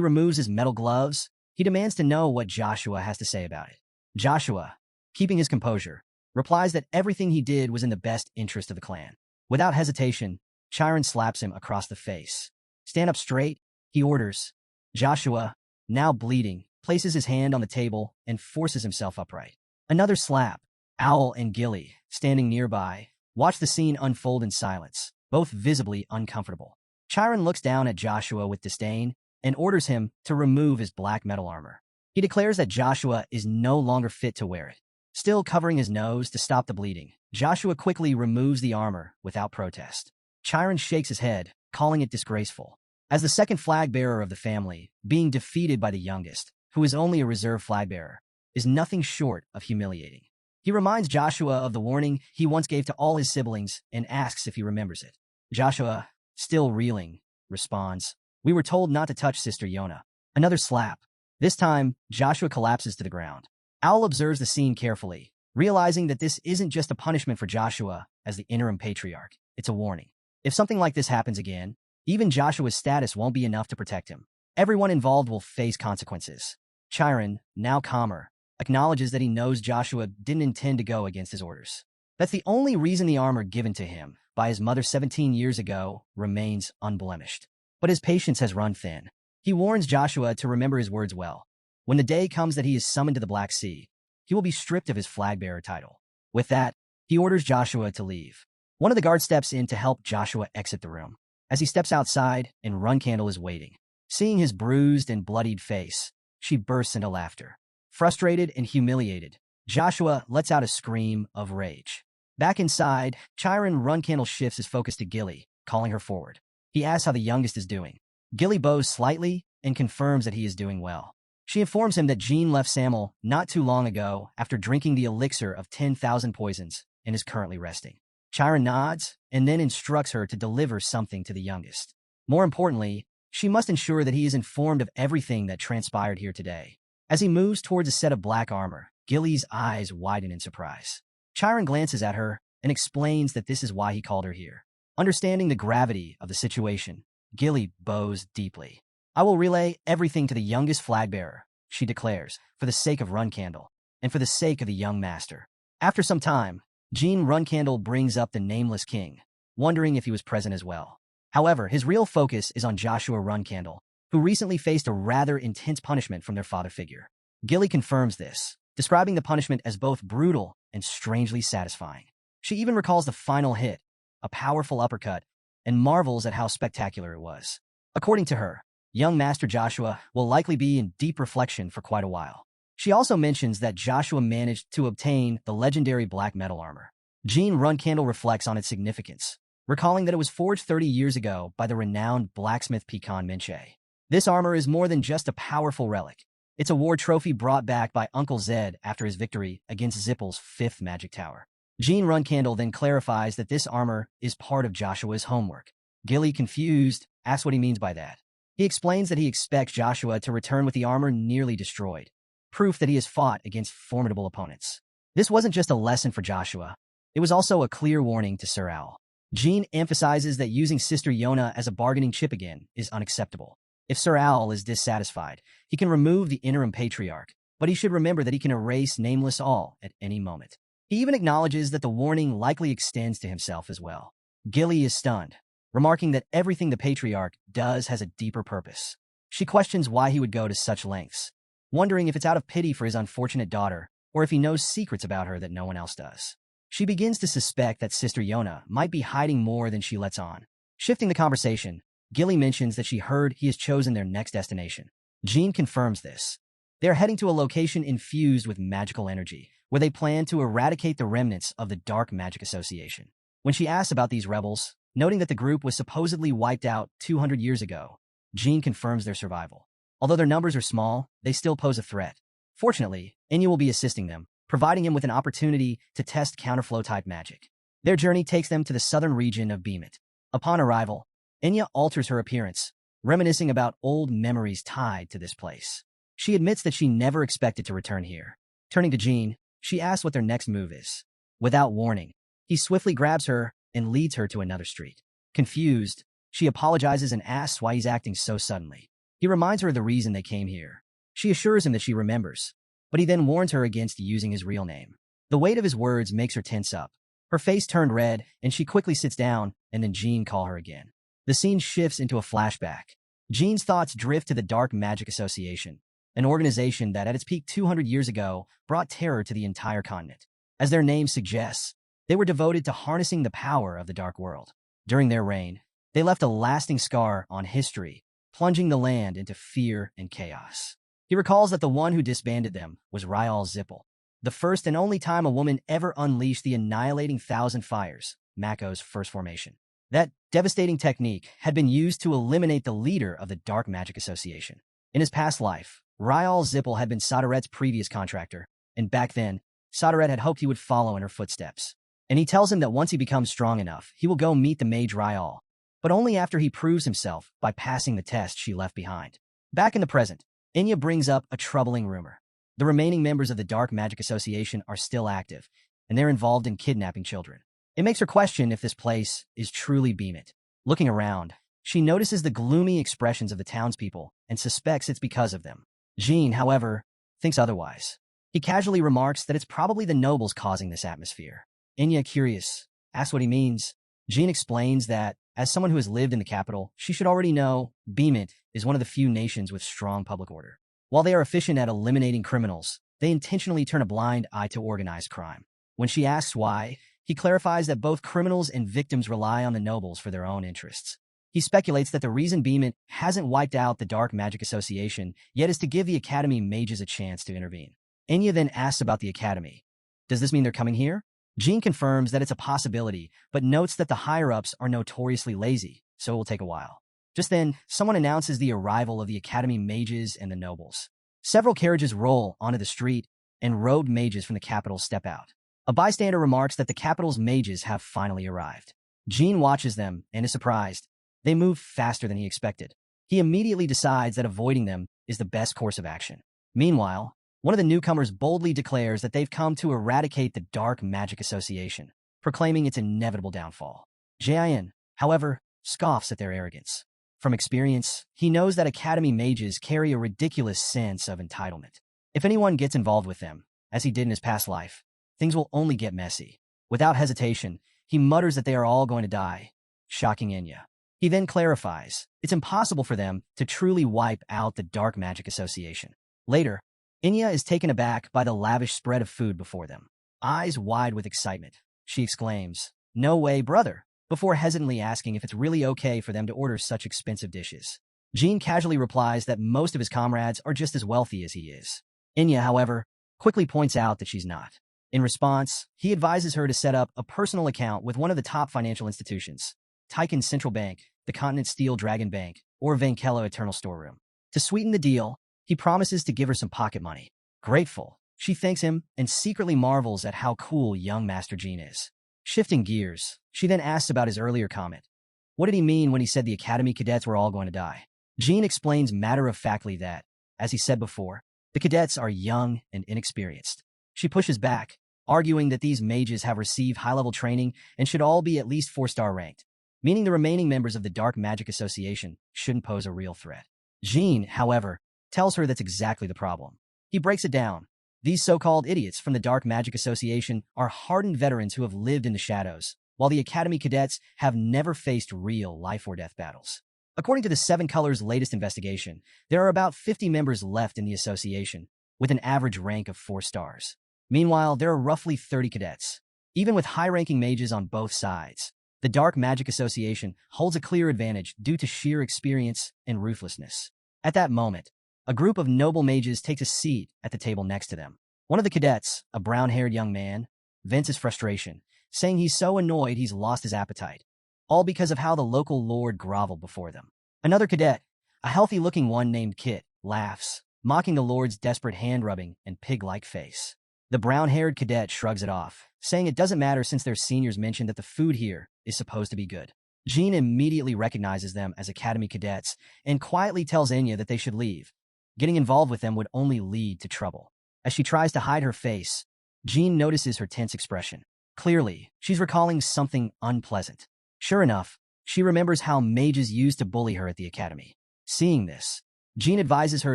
removes his metal gloves, he demands to know what Joshua has to say about it. Joshua, keeping his composure, replies that everything he did was in the best interest of the clan. Without hesitation, Chiron slaps him across the face. Stand up straight, he orders. Joshua, now bleeding, places his hand on the table and forces himself upright. Another slap. Owl and Gilly, standing nearby, watch the scene unfold in silence, both visibly uncomfortable. Chiron looks down at Joshua with disdain and orders him to remove his black metal armor. He declares that Joshua is no longer fit to wear it. Still covering his nose to stop the bleeding, Joshua quickly removes the armor without protest. Chiron shakes his head, calling it disgraceful. As the second flag bearer of the family, being defeated by the youngest, who is only a reserve flag bearer, is nothing short of humiliating. He reminds Joshua of the warning he once gave to all his siblings and asks if he remembers it. Joshua, still reeling, responds, "We were told not to touch Sister Yona." Another slap. This time, Joshua collapses to the ground. Owl observes the scene carefully, realizing that this isn't just a punishment for Joshua as the interim patriarch, it's a warning. If something like this happens again, even Joshua's status won't be enough to protect him. Everyone involved will face consequences. Chiron, now calmer, acknowledges that he knows Joshua didn't intend to go against his orders. That's the only reason the armor given to him by his mother 17 years ago remains unblemished. But his patience has run thin. He warns Joshua to remember his words well. When the day comes that he is summoned to the Black Sea, he will be stripped of his flag-bearer title. With that, he orders Joshua to leave. One of the guards steps in to help Joshua exit the room. As he steps outside, and Runcandle is waiting. Seeing his bruised and bloodied face, she bursts into laughter. Frustrated and humiliated, Joshua lets out a scream of rage. Back inside, Chiron Runcandle shifts his focus to Gilly, calling her forward. He asks how the youngest is doing. Gilly bows slightly and confirms that he is doing well. She informs him that Jean left Samel not too long ago after drinking the elixir of 10,000 poisons and is currently resting. Chiron nods and then instructs her to deliver something to the youngest. More importantly, she must ensure that he is informed of everything that transpired here today. As he moves towards a set of black armor, Gilly's eyes widen in surprise. Chiron glances at her and explains that this is why he called her here. Understanding the gravity of the situation, Gilly bows deeply. "I will relay everything to the youngest flag bearer," she declares, "for the sake of Runcandle, and for the sake of the young master." After some time, Jean Runcandle brings up the nameless king, wondering if he was present as well. However, his real focus is on Joshua Runcandle, who recently faced a rather intense punishment from their father figure. Gilly confirms this, describing the punishment as both brutal and strangely satisfying. She even recalls the final hit, a powerful uppercut, and marvels at how spectacular it was. According to her, young Master Joshua will likely be in deep reflection for quite a while. She also mentions that Joshua managed to obtain the legendary black metal armor. Jean Runcandle reflects on its significance, recalling that it was forged 30 years ago by the renowned blacksmith Pecan Minche. This armor is more than just a powerful relic. It's a war trophy brought back by Uncle Zed after his victory against Zipple's 5th magic tower. Jean Runcandle then clarifies that this armor is part of Joshua's homework. Gilly, confused, asks what he means by that. He explains that he expects Joshua to return with the armor nearly destroyed, proof that he has fought against formidable opponents. This wasn't just a lesson for Joshua. It was also a clear warning to Sir Owl. Jean emphasizes that using Sister Yona as a bargaining chip again is unacceptable. If Sir Owl is dissatisfied, he can remove the interim patriarch, but he should remember that he can erase Nameless All at any moment. He even acknowledges that the warning likely extends to himself as well. Gilly is stunned, remarking that everything the patriarch does has a deeper purpose. She questions why he would go to such lengths, wondering if it's out of pity for his unfortunate daughter or if he knows secrets about her that no one else does. She begins to suspect that Sister Yona might be hiding more than she lets on. Shifting the conversation, Gilly mentions that she heard he has chosen their next destination. Jean confirms this. They are heading to a location infused with magical energy, where they plan to eradicate the remnants of the Dark Magic Association. When she asks about these rebels, noting that the group was supposedly wiped out 200 years ago, Jean confirms their survival. Although their numbers are small, they still pose a threat. Fortunately, Enya will be assisting them, providing him with an opportunity to test counterflow-type magic. Their journey takes them to the southern region of Beemit. Upon arrival, Enya alters her appearance, reminiscing about old memories tied to this place. She admits that she never expected to return here. Turning to Jean, she asks what their next move is. Without warning, he swiftly grabs her and leads her to another street. Confused, she apologizes and asks why he's acting so suddenly. He reminds her of the reason they came here. She assures him that she remembers, but he then warns her against using his real name. The weight of his words makes her tense up. Her face turned red, and she quickly sits down, and then Jean calls her again. The scene shifts into a flashback. Jean's thoughts drift to the Dark Magic Association, an organization that at its peak 200 years ago brought terror to the entire continent. As their name suggests, they were devoted to harnessing the power of the Dark World. During their reign, they left a lasting scar on history, plunging the land into fear and chaos. He recalls that the one who disbanded them was Ryal Zipple, the first and only time a woman ever unleashed the annihilating Thousand Fires, Mako's first formation. That devastating technique had been used to eliminate the leader of the Dark Magic Association. In his past life, Ryal Zipple had been Sodaret's previous contractor, and back then, Sodaret had hoped he would follow in her footsteps. And he tells him that once he becomes strong enough, he will go meet the mage Ryal, but only after he proves himself by passing the test she left behind. Back in the present, Enya brings up a troubling rumor. The remaining members of the Dark Magic Association are still active, and they're involved in kidnapping children. It makes her question if this place is truly Beemit. Looking around, she notices the gloomy expressions of the townspeople and suspects it's because of them. Jean, however, thinks otherwise. He casually remarks that it's probably the nobles causing this atmosphere. Enya, curious, asks what he means. Jean explains that, as someone who has lived in the capital, she should already know Beemit is one of the few nations with strong public order. While they are efficient at eliminating criminals, they intentionally turn a blind eye to organized crime. When she asks why, he clarifies that both criminals and victims rely on the nobles for their own interests. He speculates that the reason Beemit hasn't wiped out the Dark Magic Association yet is to give the Academy mages a chance to intervene. Enya then asks about the Academy. Does this mean they're coming here? Jean confirms that it's a possibility, but notes that the higher-ups are notoriously lazy, so it will take a while. Just then, someone announces the arrival of the Academy mages and the nobles. Several carriages roll onto the street, and robed mages from the capital step out. A bystander remarks that the capital's mages have finally arrived. Jean watches them and is surprised. They move faster than he expected. He immediately decides that avoiding them is the best course of action. Meanwhile, one of the newcomers boldly declares that they've come to eradicate the Dark Magic Association, proclaiming its inevitable downfall. Jin, however, scoffs at their arrogance. From experience, he knows that Academy mages carry a ridiculous sense of entitlement. If anyone gets involved with them, as he did in his past life, things will only get messy. Without hesitation, he mutters that they are all going to die, shocking Enya. He then clarifies, it's impossible for them to truly wipe out the Dark Magic Association. Later, Enya is taken aback by the lavish spread of food before them. Eyes wide with excitement, she exclaims, "No way, brother," before hesitantly asking if it's really okay for them to order such expensive dishes. Jean casually replies that most of his comrades are just as wealthy as he is. Enya, however, quickly points out that she's not. In response, he advises her to set up a personal account with one of the top financial institutions, Tyken Central Bank, the Continent Steel Dragon Bank, or Vankelo Eternal Storeroom. To sweeten the deal, he promises to give her some pocket money. Grateful, she thanks him and secretly marvels at how cool young Master Jean is. Shifting gears, she then asks about his earlier comment. What did he mean when he said the Academy cadets were all going to die? Jean explains matter-of-factly that, as he said before, the cadets are young and inexperienced. She pushes back, arguing that these mages have received high-level training and should all be at least 4-star ranked, meaning the remaining members of the Dark Magic Association shouldn't pose a real threat. Jean, however, tells her that's exactly the problem. He breaks it down. These so-called idiots from the Dark Magic Association are hardened veterans who have lived in the shadows, while the Academy cadets have never faced real life-or-death battles. According to the Seven Colors' latest investigation, there are about 50 members left in the association, with an average rank of 4 stars. Meanwhile, there are roughly 30 cadets. Even with high-ranking mages on both sides, The Dark Magic Association holds a clear advantage due to sheer experience and ruthlessness. At that moment, a group of noble mages takes a seat at the table next to them. One of the cadets, a brown-haired young man, vents his frustration, saying he's so annoyed he's lost his appetite, all because of how the local lord groveled before them. Another cadet, a healthy-looking one named Kit, laughs, mocking the lord's desperate hand-rubbing and pig-like face. The brown-haired cadet shrugs it off, saying it doesn't matter since their seniors mentioned that the food here is supposed to be good. Jean immediately recognizes them as Academy cadets and quietly tells Enya that they should leave. Getting involved with them would only lead to trouble. As she tries to hide her face, Jean notices her tense expression. Clearly, she's recalling something unpleasant. Sure enough, she remembers how mages used to bully her at the academy. Seeing this, Jean advises her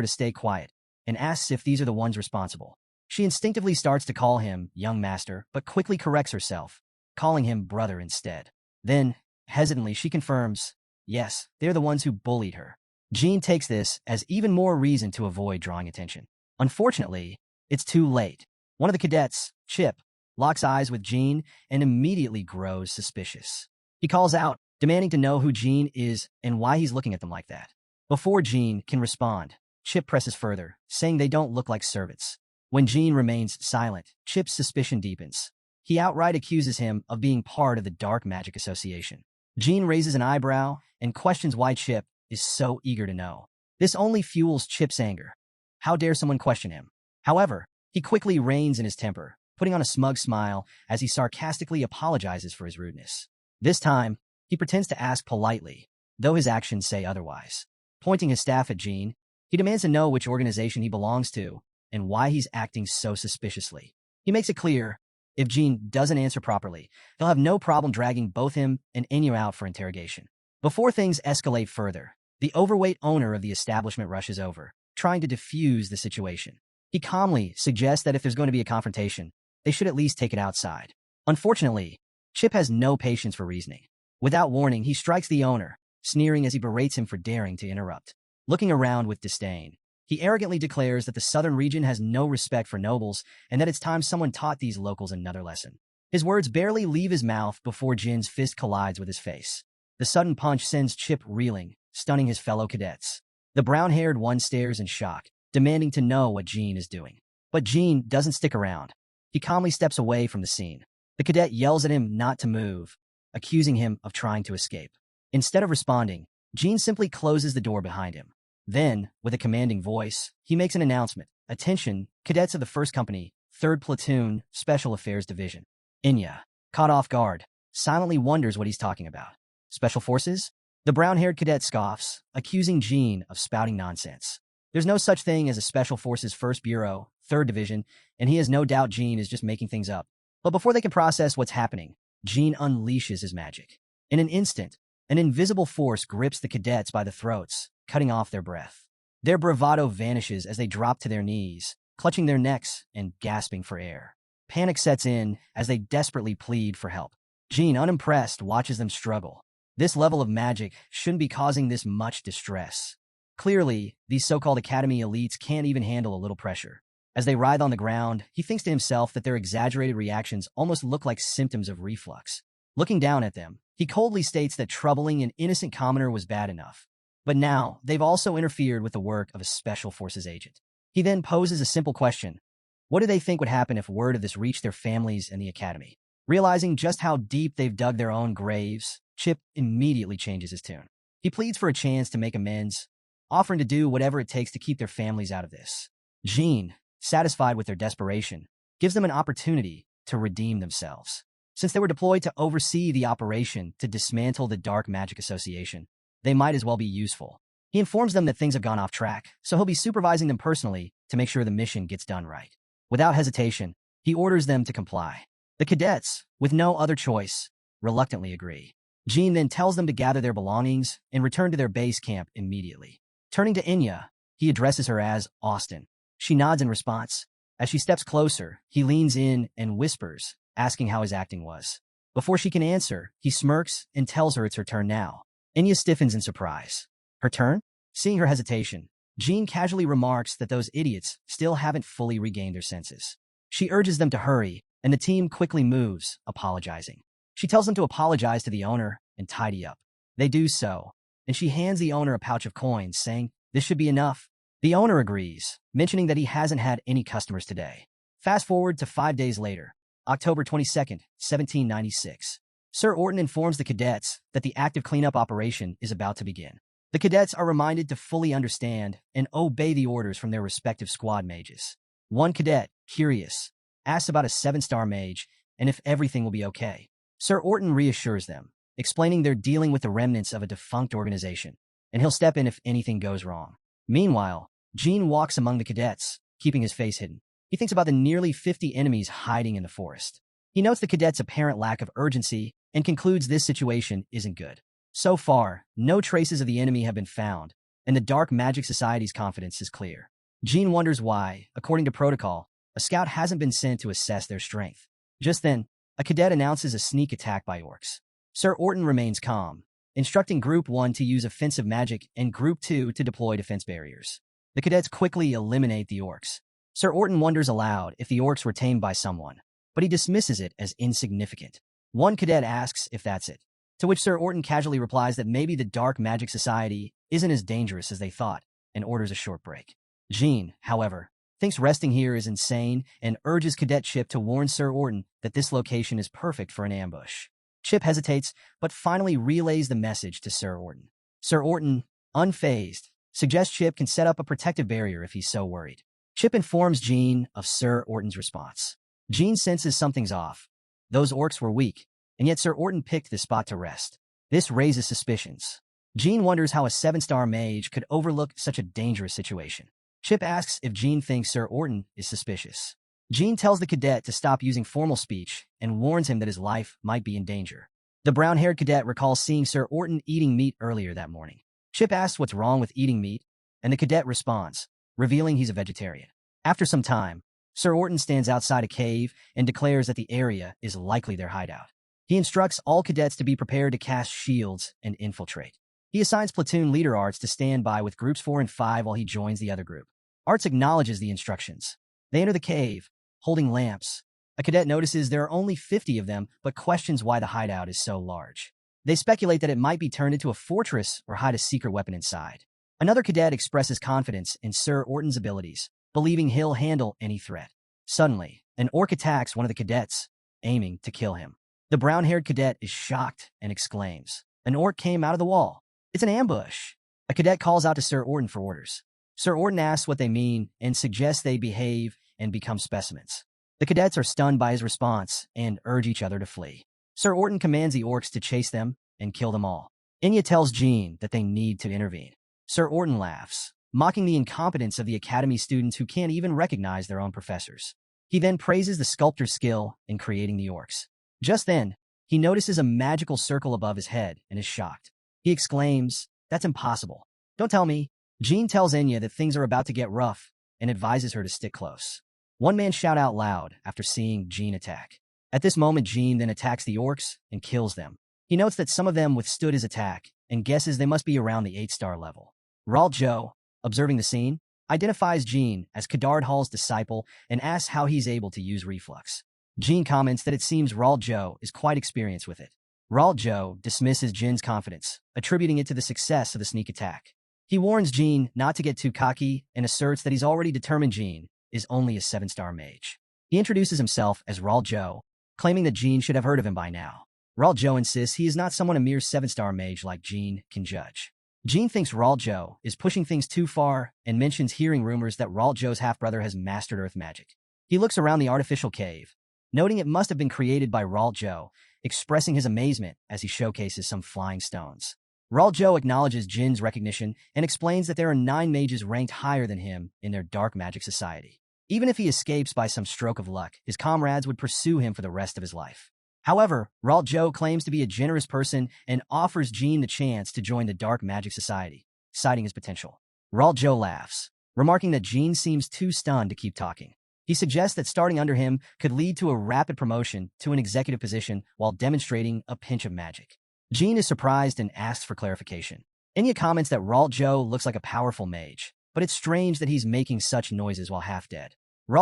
to stay quiet and asks if these are the ones responsible. She instinctively starts to call him young master, but quickly corrects herself, calling him brother instead. Then, hesitantly, she confirms, yes, they're the ones who bullied her. Jean takes this as even more reason to avoid drawing attention. Unfortunately, it's too late. One of the cadets, Chip, locks eyes with Jean and immediately grows suspicious. He calls out, demanding to know who Jean is and why he's looking at them like that. Before Jean can respond, Chip presses further, saying they don't look like servants. When Jean remains silent, Chip's suspicion deepens. He outright accuses him of being part of the Dark Magic Association. Jean raises an eyebrow and questions why Chip is so eager to know. This only fuels Chip's anger. How dare someone question him? However, he quickly reins in his temper, putting on a smug smile as he sarcastically apologizes for his rudeness. This time, he pretends to ask politely, though his actions say otherwise. Pointing his staff at Jean, he demands to know which organization he belongs to and why he's acting so suspiciously. He makes it clear, if Jean doesn't answer properly, he'll have no problem dragging both him and Enya out for interrogation. Before things escalate further, the overweight owner of the establishment rushes over, trying to defuse the situation. He calmly suggests that if there's going to be a confrontation, they should at least take it outside. Unfortunately, Chip has no patience for reasoning. Without warning, he strikes the owner, sneering as he berates him for daring to interrupt. Looking around with disdain, he arrogantly declares that the southern region has no respect for nobles and that it's time someone taught these locals another lesson. His words barely leave his mouth before Jin's fist collides with his face. The sudden punch sends Chip reeling, stunning his fellow cadets. The brown-haired one stares in shock, demanding to know what Jean is doing. But Jean doesn't stick around. He calmly steps away from the scene. The cadet yells at him not to move, accusing him of trying to escape. Instead of responding, Jean simply closes the door behind him. Then, with a commanding voice, he makes an announcement. Attention, cadets of the 1st Company, 3rd Platoon, Special Affairs Division. Enya, caught off guard, silently wonders what he's talking about. Special Forces? The brown-haired cadet scoffs, accusing Jean of spouting nonsense. There's no such thing as a Special Forces 1st Bureau, 3rd Division, and he has no doubt Jean is just making things up. But before they can process what's happening, Jean unleashes his magic. In an instant, an invisible force grips the cadets by the throats, cutting off their breath. Their bravado vanishes as they drop to their knees, clutching their necks and gasping for air. Panic sets in as they desperately plead for help. Jean, unimpressed, watches them struggle. This level of magic shouldn't be causing this much distress. Clearly, these so-called academy elites can't even handle a little pressure. As they writhe on the ground, he thinks to himself that their exaggerated reactions almost look like symptoms of reflux. Looking down at them, he coldly states that troubling an innocent commoner was bad enough. But now, they've also interfered with the work of a Special Forces agent. He then poses a simple question. What do they think would happen if word of this reached their families and the academy? Realizing just how deep they've dug their own graves, Chip immediately changes his tune. He pleads for a chance to make amends, offering to do whatever it takes to keep their families out of this. Jean, satisfied with their desperation, gives them an opportunity to redeem themselves. Since they were deployed to oversee the operation to dismantle the Dark Magic Association, they might as well be useful. He informs them that things have gone off track, so he'll be supervising them personally to make sure the mission gets done right. Without hesitation, he orders them to comply. The cadets, with no other choice, reluctantly agree. Jean then tells them to gather their belongings and return to their base camp immediately. Turning to Enya, he addresses her as Austin. She nods in response. As she steps closer, he leans in and whispers, asking how his acting was. Before she can answer, he smirks and tells her it's her turn now. Enya stiffens in surprise. Her turn? Seeing her hesitation, Jean casually remarks that those idiots still haven't fully regained their senses. She urges them to hurry, and the team quickly moves, apologizing. She tells them to apologize to the owner and tidy up. They do so, and she hands the owner a pouch of coins, saying, "This should be enough." The owner agrees, mentioning that he hasn't had any customers today. Fast forward to 5 days later, October 22nd, 1796. Sir Orton informs the cadets that the active cleanup operation is about to begin. The cadets are reminded to fully understand and obey the orders from their respective squad mages. One cadet, curious, asks about a 7-star mage and if everything will be okay. Sir Orton reassures them, explaining they're dealing with the remnants of a defunct organization, and he'll step in if anything goes wrong. Meanwhile, Jean walks among the cadets, keeping his face hidden. He thinks about the nearly 50 enemies hiding in the forest. He notes the cadets' apparent lack of urgency and concludes this situation isn't good. So far, no traces of the enemy have been found, and the Dark Magic Society's confidence is clear. Jean wonders why, according to protocol, a scout hasn't been sent to assess their strength. Just then, a cadet announces a sneak attack by orcs. Sir Orton remains calm, instructing Group 1 to use offensive magic and Group 2 to deploy defense barriers. The cadets quickly eliminate the orcs. Sir Orton wonders aloud if the orcs were tamed by someone, but he dismisses it as insignificant. One cadet asks if that's it, to which Sir Orton casually replies that maybe the Dark Magic Society isn't as dangerous as they thought, and orders a short break. Jean, however, thinks resting here is insane and urges Cadet Chip to warn Sir Orton that this location is perfect for an ambush. Chip hesitates, but finally relays the message to Sir Orton. Sir Orton, unfazed, suggests Chip can set up a protective barrier if he's so worried. Chip informs Jean of Sir Orton's response. Jean senses something's off. Those orcs were weak, and yet Sir Orton picked this spot to rest. This raises suspicions. Jean wonders how a 7-star mage could overlook such a dangerous situation. Chip asks if Jean thinks Sir Orton is suspicious. Jean tells the cadet to stop using formal speech and warns him that his life might be in danger. The brown-haired cadet recalls seeing Sir Orton eating meat earlier that morning. Chip asks what's wrong with eating meat, and the cadet responds, revealing he's a vegetarian. After some time, Sir Orton stands outside a cave and declares that the area is likely their hideout. He instructs all cadets to be prepared to cast shields and infiltrate. He assigns platoon leader Arts to stand by with groups 4 and 5 while he joins the other group. Arts acknowledges the instructions. They enter the cave, holding lamps. A cadet notices there are only 50 of them, but questions why the hideout is so large. They speculate that it might be turned into a fortress or hide a secret weapon inside. Another cadet expresses confidence in Sir Orton's abilities, believing he'll handle any threat. Suddenly, an orc attacks one of the cadets, aiming to kill him. The brown-haired cadet is shocked and exclaims, "An orc came out of the wall. It's an ambush." A cadet calls out to Sir Orton for orders. Sir Orton asks what they mean and suggests they behave and become specimens. The cadets are stunned by his response and urge each other to flee. Sir Orton commands the orcs to chase them and kill them all. Enya tells Jean that they need to intervene. Sir Orton laughs, mocking the incompetence of the academy students who can't even recognize their own professors. He then praises the sculptor's skill in creating the orcs. Just then, he notices a magical circle above his head and is shocked. He exclaims, "That's impossible. Don't tell me." Jean tells Enya that things are about to get rough and advises her to stick close. One man shouts out loud after seeing Jean attack. At this moment, Jean then attacks the orcs and kills them. He notes that some of them withstood his attack and guesses they must be around the 8-star level. Raul Zhou, observing the scene, identifies Jean as Kadard Hall's disciple and asks how he's able to use reflux. Jean comments that it seems Raul Zhou is quite experienced with it. Raul Zhou dismisses Jin's confidence, attributing it to the success of the sneak attack. He warns Jean not to get too cocky and asserts that he's already determined Jean is only a 7-star mage. He introduces himself as Raul Zhou, claiming that Jean should have heard of him by now. Raul Zhou insists he is not someone a mere 7-star mage like Jean can judge. Jean thinks Raul Zhou is pushing things too far and mentions hearing rumors that Raul Zhou's half-brother has mastered earth magic. He looks around the artificial cave, noting it must have been created by Raul Zhou, expressing his amazement as he showcases some flying stones. Raul Zhou acknowledges Jin's recognition and explains that there are 9 mages ranked higher than him in their Dark Magic Society. Even if he escapes by some stroke of luck, his comrades would pursue him for the rest of his life. However, Raul Zhou claims to be a generous person and offers Jin the chance to join the Dark Magic Society, citing his potential. Raul Zhou laughs, remarking that Jin seems too stunned to keep talking. He suggests that starting under him could lead to a rapid promotion to an executive position while demonstrating a pinch of magic. Jin is surprised and asks for clarification. Enya comments that Raul Zhou looks like a powerful mage, but it's strange that he's making such noises while half dead.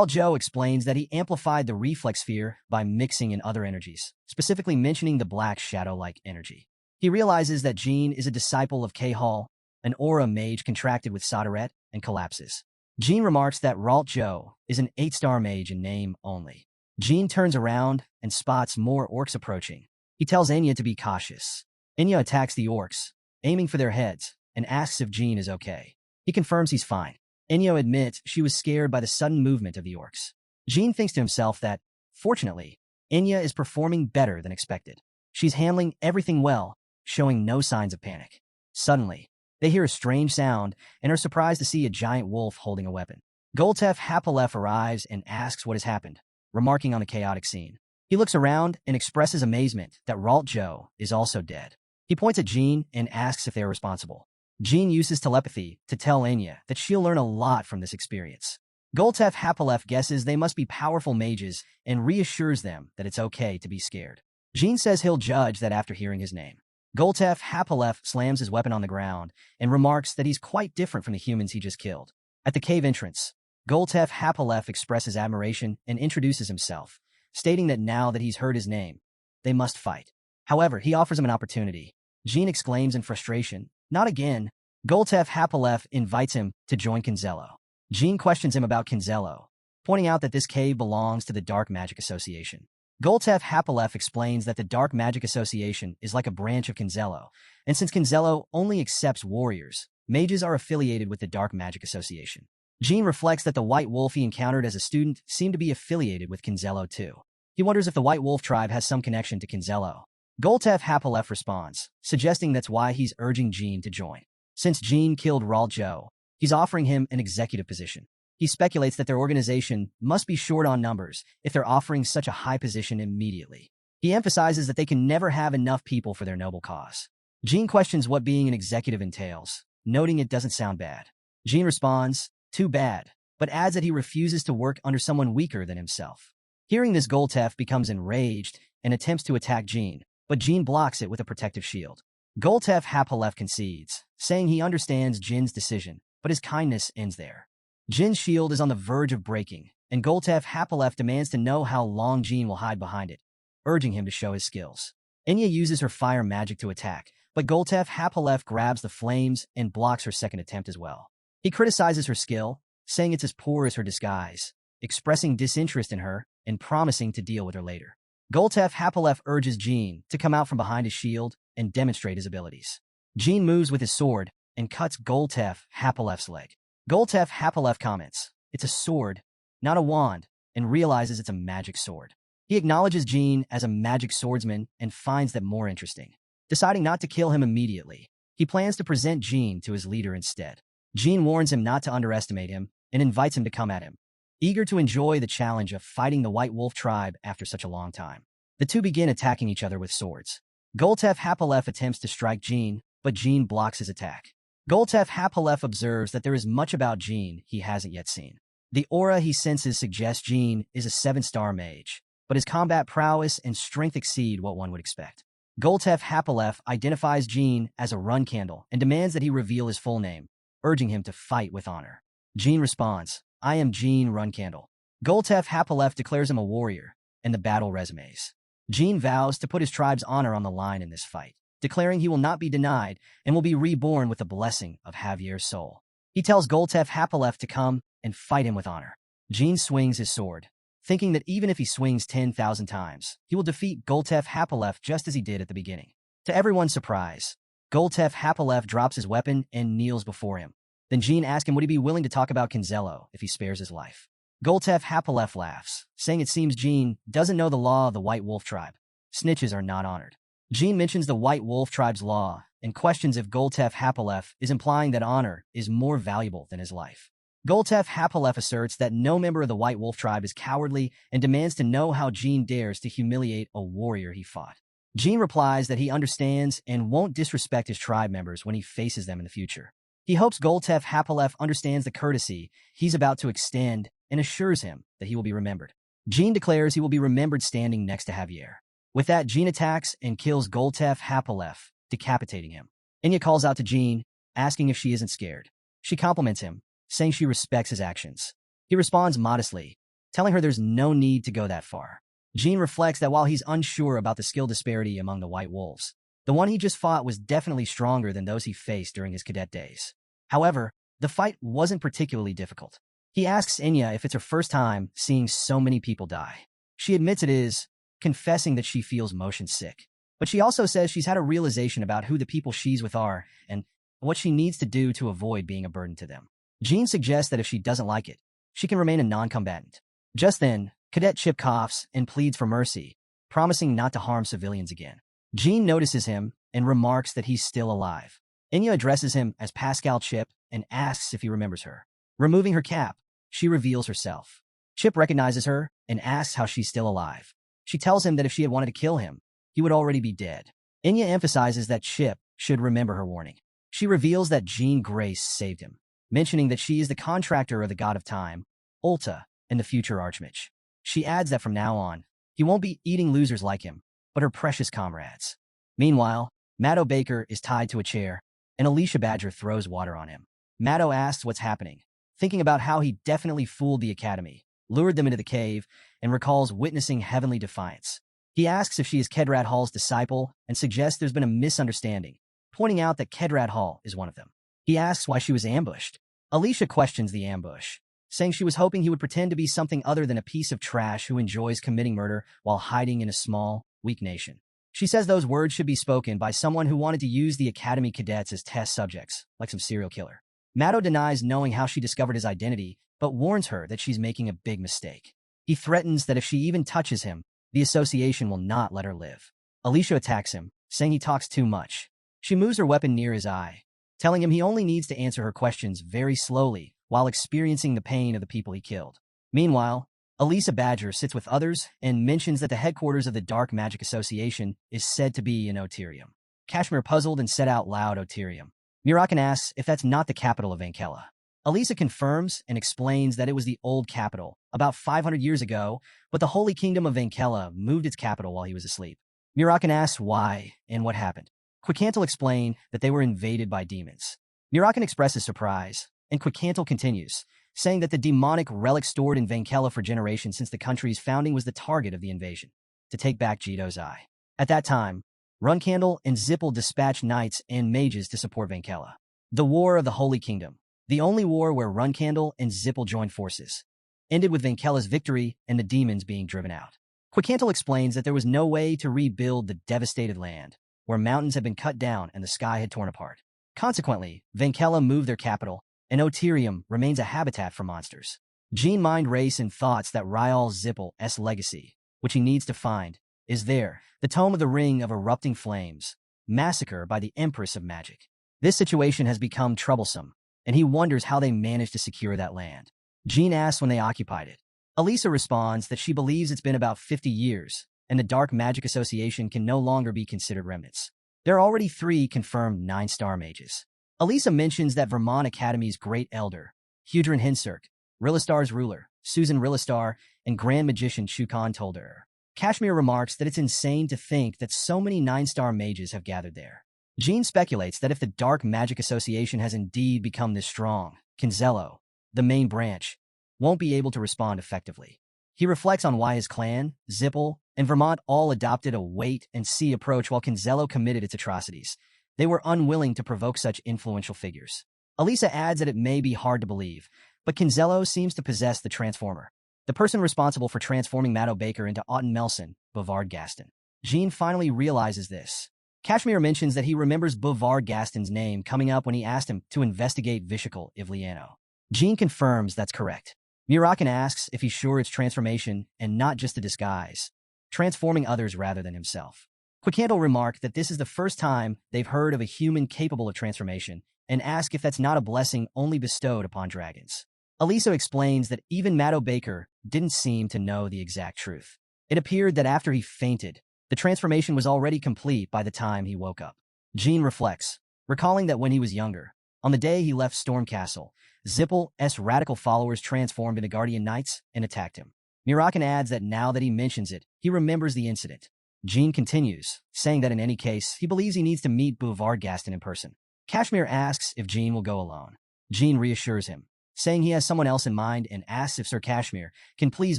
Joe explains that he amplified the reflex sphere by mixing in other energies, specifically mentioning the black shadow-like energy. He realizes that Jean is a disciple of K-Hall, an aura mage contracted with Solderet, and collapses. Jean remarks that Joe is an 8-star mage in name only. Jean turns around and spots more orcs approaching. He tells Enya to be cautious. Enya attacks the orcs, aiming for their heads, and asks if Jean is okay. He confirms he's fine. Enya admits she was scared by the sudden movement of the orcs. Jean thinks to himself that, fortunately, Enya is performing better than expected. She's handling everything well, showing no signs of panic. Suddenly, they hear a strange sound and are surprised to see a giant wolf holding a weapon. Goltef Hapalef arrives and asks what has happened, remarking on the chaotic scene. He looks around and expresses amazement that Joe is also dead. He points at Jean and asks if they are responsible. Jean uses telepathy to tell Enya that she'll learn a lot from this experience. Goltef Hapalef guesses they must be powerful mages and reassures them that it's okay to be scared. Jean says he'll judge that after hearing his name. Goltef Hapalef slams his weapon on the ground and remarks that he's quite different from the humans he just killed. At the cave entrance, Goltef Hapalef expresses admiration and introduces himself, stating that now that he's heard his name, they must fight. However, he offers him an opportunity. Jean exclaims in frustration, "Not again." Goltef Hapalef invites him to join Kinzello. Jean questions him about Kinzello, pointing out that this cave belongs to the Dark Magic Association. Goltef Hapalef explains that the Dark Magic Association is like a branch of Kinzello, and since Kinzello only accepts warriors, mages are affiliated with the Dark Magic Association. Jean reflects that the White Wolf he encountered as a student seemed to be affiliated with Kinzello too. He wonders if the White Wolf tribe has some connection to Kinzello. Goltef Hapalef responds, suggesting that's why he's urging Jean to join. Since Jean killed Joe, he's offering him an executive position. He speculates that their organization must be short on numbers if they're offering such a high position immediately. He emphasizes that they can never have enough people for their noble cause. Jean questions what being an executive entails, noting it doesn't sound bad. Jean responds, "Too bad," but adds that he refuses to work under someone weaker than himself. Hearing this, Goltef becomes enraged and attempts to attack Jean, but Jean blocks it with a protective shield. Goltef Hapalef concedes, saying he understands Jin's decision, but his kindness ends there. Jin's shield is on the verge of breaking, and Goltef Hapalef demands to know how long Jean will hide behind it, urging him to show his skills. Enya uses her fire magic to attack, but Goltef Hapalef grabs the flames and blocks her second attempt as well. He criticizes her skill, saying it's as poor as her disguise, expressing disinterest in her and promising to deal with her later. Goltef Hapalef urges Jean to come out from behind his shield and demonstrate his abilities. Jean moves with his sword and cuts Goltef Hapalef's leg. Goltef Hapalef comments, "It's a sword, not a wand," and realizes it's a magic sword. He acknowledges Jean as a magic swordsman and finds that more interesting. Deciding not to kill him immediately, he plans to present Jean to his leader instead. Jean warns him not to underestimate him and invites him to come at him, eager to enjoy the challenge of fighting the White Wolf tribe after such a long time. The two begin attacking each other with swords. Goltef Hapalef attempts to strike Jean, but Jean blocks his attack. Goltef Hapalef observes that there is much about Jean he hasn't yet seen. The aura he senses suggests Jean is a 7-star mage, but his combat prowess and strength exceed what one would expect. Goltef Hapalef identifies Jean as a Runcandle and demands that he reveal his full name, urging him to fight with honor. Jean responds, "I am Jean Runcandle." Goltef Hapalef declares him a warrior, and the battle resumes. Jean vows to put his tribe's honor on the line in this fight, declaring he will not be denied and will be reborn with the blessing of Javier's soul. He tells Goltef Hapalef to come and fight him with honor. Jean swings his sword, thinking that even if he swings 10,000 times, he will defeat Goltef Hapalef just as he did at the beginning. To everyone's surprise, Goltef Hapalef drops his weapon and kneels before him. Then Jean asks him would he be willing to talk about Kinzello if he spares his life. Goltef Hapalef laughs, saying it seems Jean doesn't know the law of the White Wolf tribe. Snitches are not honored. Jean mentions the White Wolf tribe's law and questions if Goltef Hapalef is implying that honor is more valuable than his life. Goltef Hapalef asserts that no member of the White Wolf tribe is cowardly and demands to know how Jean dares to humiliate a warrior he fought. Jean replies that he understands and won't disrespect his tribe members when he faces them in the future. He hopes Goltef Hapalef understands the courtesy he's about to extend and assures him that he will be remembered. Jean declares he will be remembered standing next to Javier. With that, Jean attacks and kills Goltef Hapalef, decapitating him. Enya calls out to Jean, asking if she isn't scared. She compliments him, saying she respects his actions. He responds modestly, telling her there's no need to go that far. Jean reflects that while he's unsure about the skill disparity among the White Wolves, the one he just fought was definitely stronger than those he faced during his cadet days. However, the fight wasn't particularly difficult. He asks Enya if it's her first time seeing so many people die. She admits it is, confessing that she feels motion sick. But she also says she's had a realization about who the people she's with are and what she needs to do to avoid being a burden to them. Jean suggests that if she doesn't like it, she can remain a non-combatant. Just then, Cadet Chip coughs and pleads for mercy, promising not to harm civilians again. Jean notices him and remarks that he's still alive. Enya addresses him as Pascal Chip and asks if he remembers her. Removing her cap, she reveals herself. Chip recognizes her and asks how she's still alive. She tells him that if she had wanted to kill him, he would already be dead. Enya emphasizes that Chip should remember her warning. She reveals that Jean Grace saved him, mentioning that she is the contractor of the god of time, Ulta, and the future Archmage. She adds that from now on, he won't be eating losers like him, but her precious comrades. Meanwhile, Maddo Baker is tied to a chair, and Alicia Badger throws water on him. Maddo asks what's happening, thinking about how he definitely fooled the Academy, lured them into the cave, and recalls witnessing heavenly defiance. He asks if she is Kedrat Hall's disciple and suggests there's been a misunderstanding, pointing out that Kedrat Hall is one of them. He asks why she was ambushed. Alicia questions the ambush, saying she was hoping he would pretend to be something other than a piece of trash who enjoys committing murder while hiding in a small, weak nation. She says those words should be spoken by someone who wanted to use the Academy cadets as test subjects, like some serial killer. Maddo denies knowing how she discovered his identity, but warns her that she's making a big mistake. He threatens that if she even touches him, the association will not let her live. Alicia attacks him, saying he talks too much. She moves her weapon near his eye, telling him he only needs to answer her questions very slowly while experiencing the pain of the people he killed. Meanwhile, Alicia Badger sits with others and mentions that the headquarters of the Dark Magic Association is said to be in Oterium. Kashmir puzzled and said out loud Oterium. Mirakin asks if that's not the capital of Vankella. Alicia confirms and explains that it was the old capital, about 500 years ago, but the Holy Kingdom of Vankella moved its capital while he was asleep. Mirakin asks why and what happened. Quicantle explained that they were invaded by demons. Mirakin expresses surprise, and Quicantle continues, saying that the demonic relic stored in Vankella for generations since the country's founding was the target of the invasion, to take back Jito's eye. At that time, Runcandle and Zipple dispatched knights and mages to support Vankella. The War of the Holy Kingdom, the only war where Runcandle and Zipple joined forces, ended with Vankella's victory and the demons being driven out. Quicantle explains that there was no way to rebuild the devastated land, where mountains had been cut down and the sky had torn apart. Consequently, Vankella moved their capital, and Oterium remains a habitat for monsters. Jean mind race in thoughts that Ryal Zipple's legacy, which he needs to find, is there, the Tome of the Ring of Erupting Flames, massacre by the Empress of Magic. This situation has become troublesome, and he wonders how they managed to secure that land. Jean asks when they occupied it. Alicia responds that she believes it's been about 50 years, and the Dark Magic Association can no longer be considered remnants. There are already 3 confirmed 9-star mages. Alicia mentions that Vermont Academy's Great Elder, Hudrin Hinsirk, Rillistar's ruler, Susan Rillistar, and Grand Magician Shukan told her. Kashmir remarks that it's insane to think that so many 9-star mages have gathered there. Jean speculates that if the Dark Magic Association has indeed become this strong, Kinzello, the main branch, won't be able to respond effectively. He reflects on why his clan, Zipple, and Vermont all adopted a wait-and-see approach while Kinzello committed its atrocities. They were unwilling to provoke such influential figures. Alicia adds that it may be hard to believe, but Kinzello seems to possess the Transformer, the person responsible for transforming Maddo Baker into Auten Melson, Bavard Gaston. Jean finally realizes this. Kashmir mentions that he remembers Bavard Gaston's name coming up when he asked him to investigate Vishikal Ivliano. Jean confirms that's correct. Mirakin asks if he's sure it's transformation and not just a disguise, transforming others rather than himself. Quicantle remarked that this is the first time they've heard of a human capable of transformation and ask if that's not a blessing only bestowed upon dragons. Alicia explains that even Maddo Baker didn't seem to know the exact truth. It appeared that after he fainted, the transformation was already complete by the time he woke up. Jean reflects, recalling that when he was younger, on the day he left Stormcastle, Zipple's radical followers transformed into Guardian Knights and attacked him. Mirakin adds that now that he mentions it, he remembers the incident. Jean continues, saying that in any case, he believes he needs to meet Bavard Gaston in person. Kashmir asks if Jean will go alone. Jean reassures him, saying he has someone else in mind and asks if Sir Kashmir can please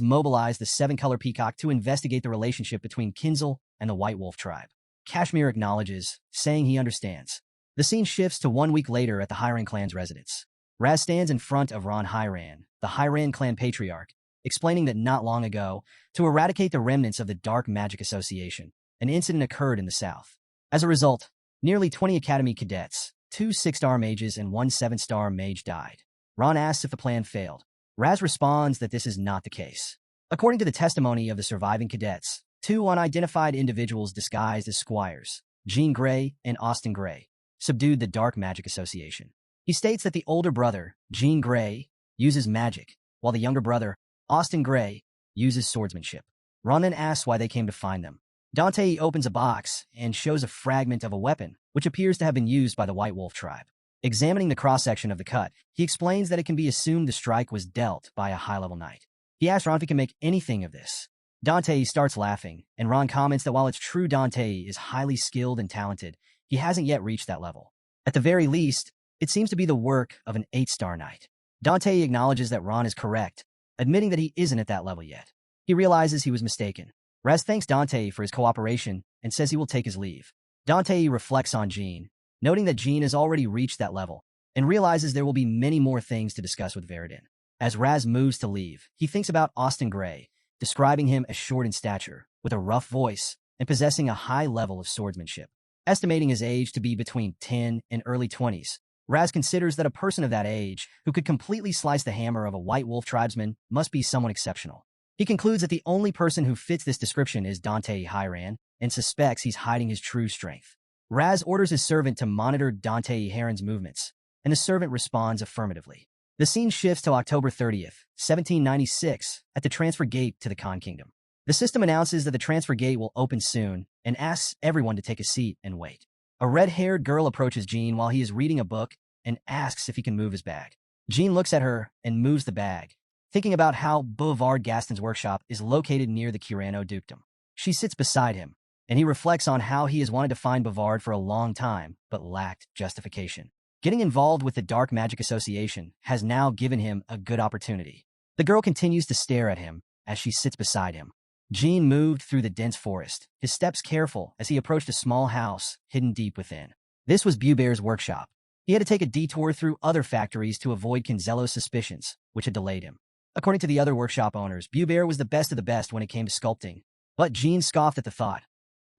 mobilize the seven-color peacock to investigate the relationship between Kinzel and the White Wolf tribe. Kashmir acknowledges, saying he understands. The scene shifts to 1 week later at the Hyran clan's residence. Raz stands in front of Ron Hyran, the Hyran clan patriarch, explaining that not long ago, to eradicate the remnants of the Dark Magic Association, an incident occurred in the south. As a result, nearly 20 Academy cadets, 2 6-star mages and 1 7-star mage died. Ron asks if the plan failed. Raz responds that this is not the case. According to the testimony of the surviving cadets, 2 unidentified individuals disguised as squires, Jean Grey and Austin Grey, subdued the Dark Magic Association. He states that the older brother, Jean Grey, uses magic, while the younger brother, Austin Grey, uses swordsmanship. Ron then asks why they came to find them. Dante opens a box and shows a fragment of a weapon, which appears to have been used by the White Wolf tribe. Examining the cross-section of the cut, he explains that it can be assumed the strike was dealt by a high-level knight. He asks Ron if he can make anything of this. Dante starts laughing, and Ron comments that while it's true Dante is highly skilled and talented, he hasn't yet reached that level. At the very least, it seems to be the work of an 8-star knight. Dante acknowledges that Ron is correct, admitting that he isn't at that level yet. He realizes he was mistaken. Raz thanks Dante for his cooperation and says he will take his leave. Dante reflects on Jean, noting that Jean has already reached that level, and realizes there will be many more things to discuss with Veridin. As Raz moves to leave, he thinks about Austin Grey, describing him as short in stature, with a rough voice, and possessing a high level of swordsmanship. Estimating his age to be between 10 and early 20s, Raz considers that a person of that age who could completely slice the hammer of a White Wolf tribesman must be someone exceptional. He concludes that the only person who fits this description is Dante Hyran, and suspects he's hiding his true strength. Raz orders his servant to monitor Dante Hyran's movements, and the servant responds affirmatively. The scene shifts to October 30th, 1796, at the transfer gate to the Khan Kingdom. The system announces that the transfer gate will open soon, and asks everyone to take a seat and wait. A red-haired girl approaches Jean while he is reading a book and asks if he can move his bag. Jean looks at her and moves the bag, thinking about how Bouvard Gaston's workshop is located near the Kirano dukedom. She sits beside him, and he reflects on how he has wanted to find Bouvard for a long time, but lacked justification. Getting involved with the Dark Magic Association has now given him a good opportunity. The girl continues to stare at him as she sits beside him. Jean moved through the dense forest, his steps careful as he approached a small house hidden deep within. This was Boubert's workshop. He had to take a detour through other factories to avoid Kinzello's suspicions, which had delayed him. According to the other workshop owners, Boubert was the best of the best when it came to sculpting. But Jean scoffed at the thought.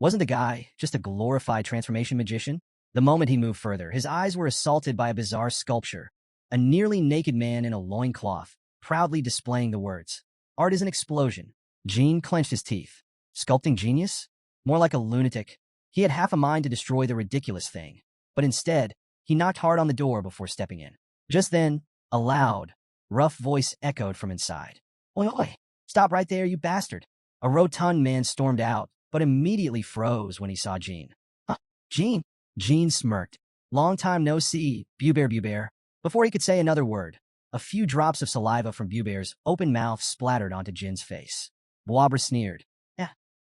Wasn't the guy just a glorified transformation magician? The moment he moved further, his eyes were assaulted by a bizarre sculpture. A nearly naked man in a loincloth, proudly displaying the words, "Art is an explosion." Jean clenched his teeth. Sculpting genius? More like a lunatic. He had half a mind to destroy the ridiculous thing. But instead, he knocked hard on the door before stepping in. Just then, a loud, rough voice echoed from inside. "Oi, oi, stop right there, you bastard." A rotund man stormed out, but immediately froze when he saw Jean. "Huh, Jean?" Jean smirked. "Long time no see, Boubert." Before he could say another word, a few drops of saliva from Boubert's open mouth splattered onto Jean's face. Boabre sneered.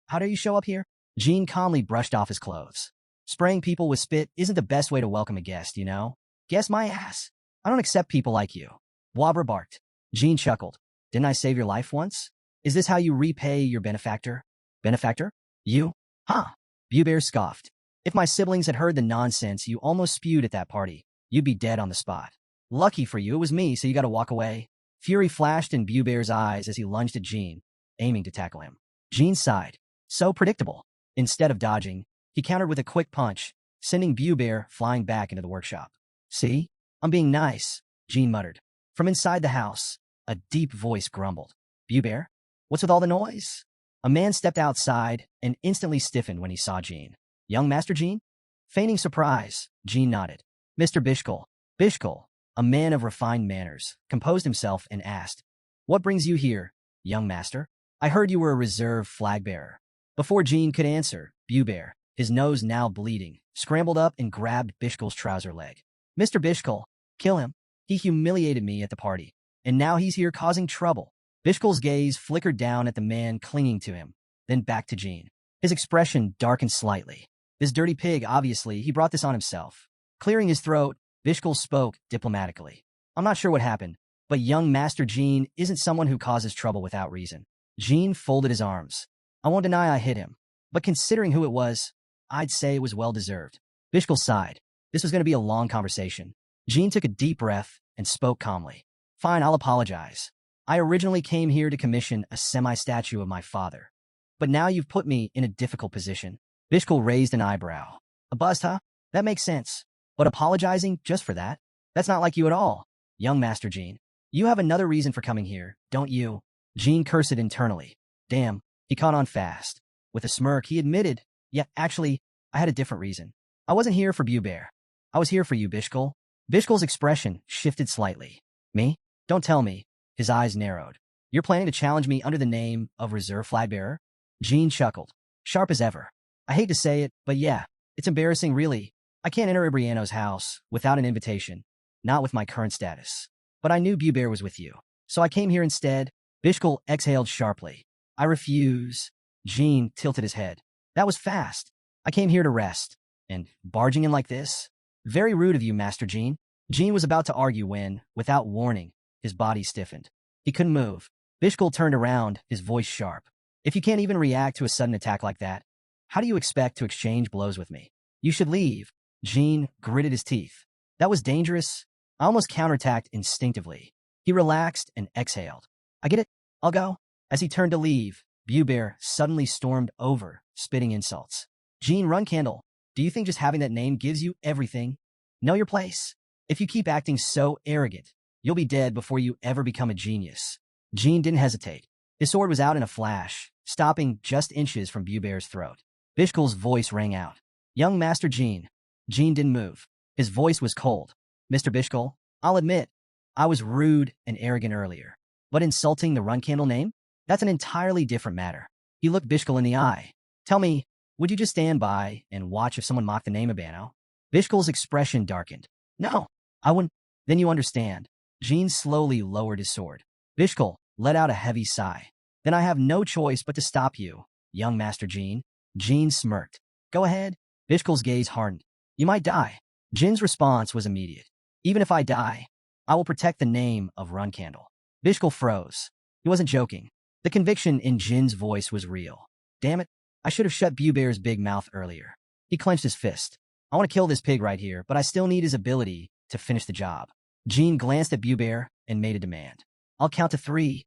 How dare you show up here?" Jean calmly brushed off his clothes. "Spraying people with spit isn't the best way to welcome a guest, you know? Guess my ass. I don't accept people like you." Boabre barked. Jean chuckled. "Didn't I save your life once? Is this how you repay your benefactor?" "Benefactor? You? Huh?" Boubert scoffed. "If my siblings had heard the nonsense you almost spewed at that party, you'd be dead on the spot. Lucky for you, it was me, so you gotta walk away." Fury flashed in Boubert's eyes as he lunged at Jean, aiming to tackle him. Jean sighed. So predictable. Instead of dodging, he countered with a quick punch, sending Boubert flying back into the workshop. "See? I'm being nice," Jean muttered. From inside the house, a deep voice grumbled. "Boubert? What's with all the noise?" A man stepped outside and instantly stiffened when he saw Jean. "Young Master Jean?" Feigning surprise, Jean nodded. "Mr. Bishkal." Bishkal, a man of refined manners, composed himself and asked, "What brings you here, young master? I heard you were a reserve flag-bearer." Before Jean could answer, Boubert, his nose now bleeding, scrambled up and grabbed Bishkal's trouser leg. "Mr. Bishkal, kill him. He humiliated me at the party, and now he's here causing trouble." Bishkal's gaze flickered down at the man clinging to him, then back to Jean. His expression darkened slightly. This dirty pig, obviously, he brought this on himself. Clearing his throat, Bishkal spoke diplomatically. "I'm not sure what happened, But young Master Jean isn't someone who causes trouble without reason. Jean folded his arms. I won't deny I hit him, but considering who it was, I'd say it was well-deserved. Bishkul sighed. This was going to be a long conversation. Jean took a deep breath and spoke calmly. Fine, I'll apologize. I originally came here to commission a semi-statue of my father. But now you've put me in a difficult position. Bishkul raised an eyebrow. A bust, huh? That makes sense. But apologizing just for that? That's not like you at all. Young Master Jean. You have another reason for coming here, don't you? Jean cursed internally. Damn, he caught on fast. With a smirk, he admitted, yeah, actually, I had a different reason. I wasn't here for Bear. I was here for you, Bishkul. Bishkul's expression shifted slightly. Me? Don't tell me. His eyes narrowed. You're planning to challenge me under the name of Reserve Flag Bearer? Jean chuckled. Sharp as ever. I hate to say it, but yeah, it's embarrassing, really. I can't enter Ibriano's house without an invitation. Not with my current status. But I knew Bear was with you. So I came here instead. Bishkul exhaled sharply. I refuse. Jean tilted his head. That was fast. I came here to rest. And barging in like this? Very rude of you, Master Jean. Jean was about to argue when, without warning, his body stiffened. He couldn't move. Bishkul turned around, his voice sharp. If you can't even react to a sudden attack like that, how do you expect to exchange blows with me? You should leave. Jean gritted his teeth. That was dangerous. I almost counterattacked instinctively. He relaxed and exhaled. I get it. I'll go. As he turned to leave, Bear suddenly stormed over, spitting insults. Jean Runcandle, do you think just having that name gives you everything? Know your place. If you keep acting so arrogant, you'll be dead before you ever become a genius. Jean didn't hesitate. His sword was out in a flash, stopping just inches from Bear's throat. Bishkul's voice rang out. Young Master Jean. Jean didn't move. His voice was cold. Mr. Bishkul, I'll admit, I was rude and arrogant earlier. But insulting the Runcandle name? That's an entirely different matter. He looked Bishkul in the eye. Tell me, would you just stand by and watch if someone mocked the name of Bano? Bishkul's expression darkened. No, I wouldn't. Then you understand. Jean slowly lowered his sword. Bishkul let out a heavy sigh. Then I have no choice but to stop you, young Master Jean. Jean smirked. Go ahead. Bishkul's gaze hardened. You might die. Jin's response was immediate. Even if I die, I will protect the name of Runcandle. Bishkul froze. He wasn't joking. The conviction in Jin's voice was real. Damn it, I should have shut Bear's big mouth earlier. He clenched his fist. I want to kill this pig right here, but I still need his ability to finish the job. Jean glanced at Bear and made a demand. I'll count to 3.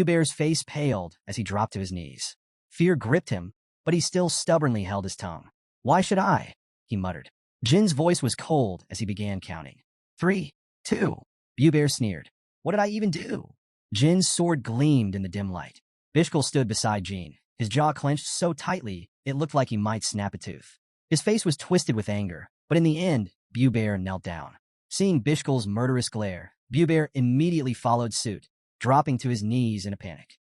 Bear's face paled as he dropped to his knees. Fear gripped him, but he still stubbornly held his tongue. Why should I? He muttered. Jin's voice was cold as he began counting. 3, 2. Bear sneered. What did I even do? Jin's sword gleamed in the dim light. Bishkul stood beside Jean, his jaw clenched so tightly it looked like he might snap a tooth. His face was twisted with anger, but in the end, Bear knelt down. Seeing Bishkul's murderous glare, Bear immediately followed suit, dropping to his knees in a panic.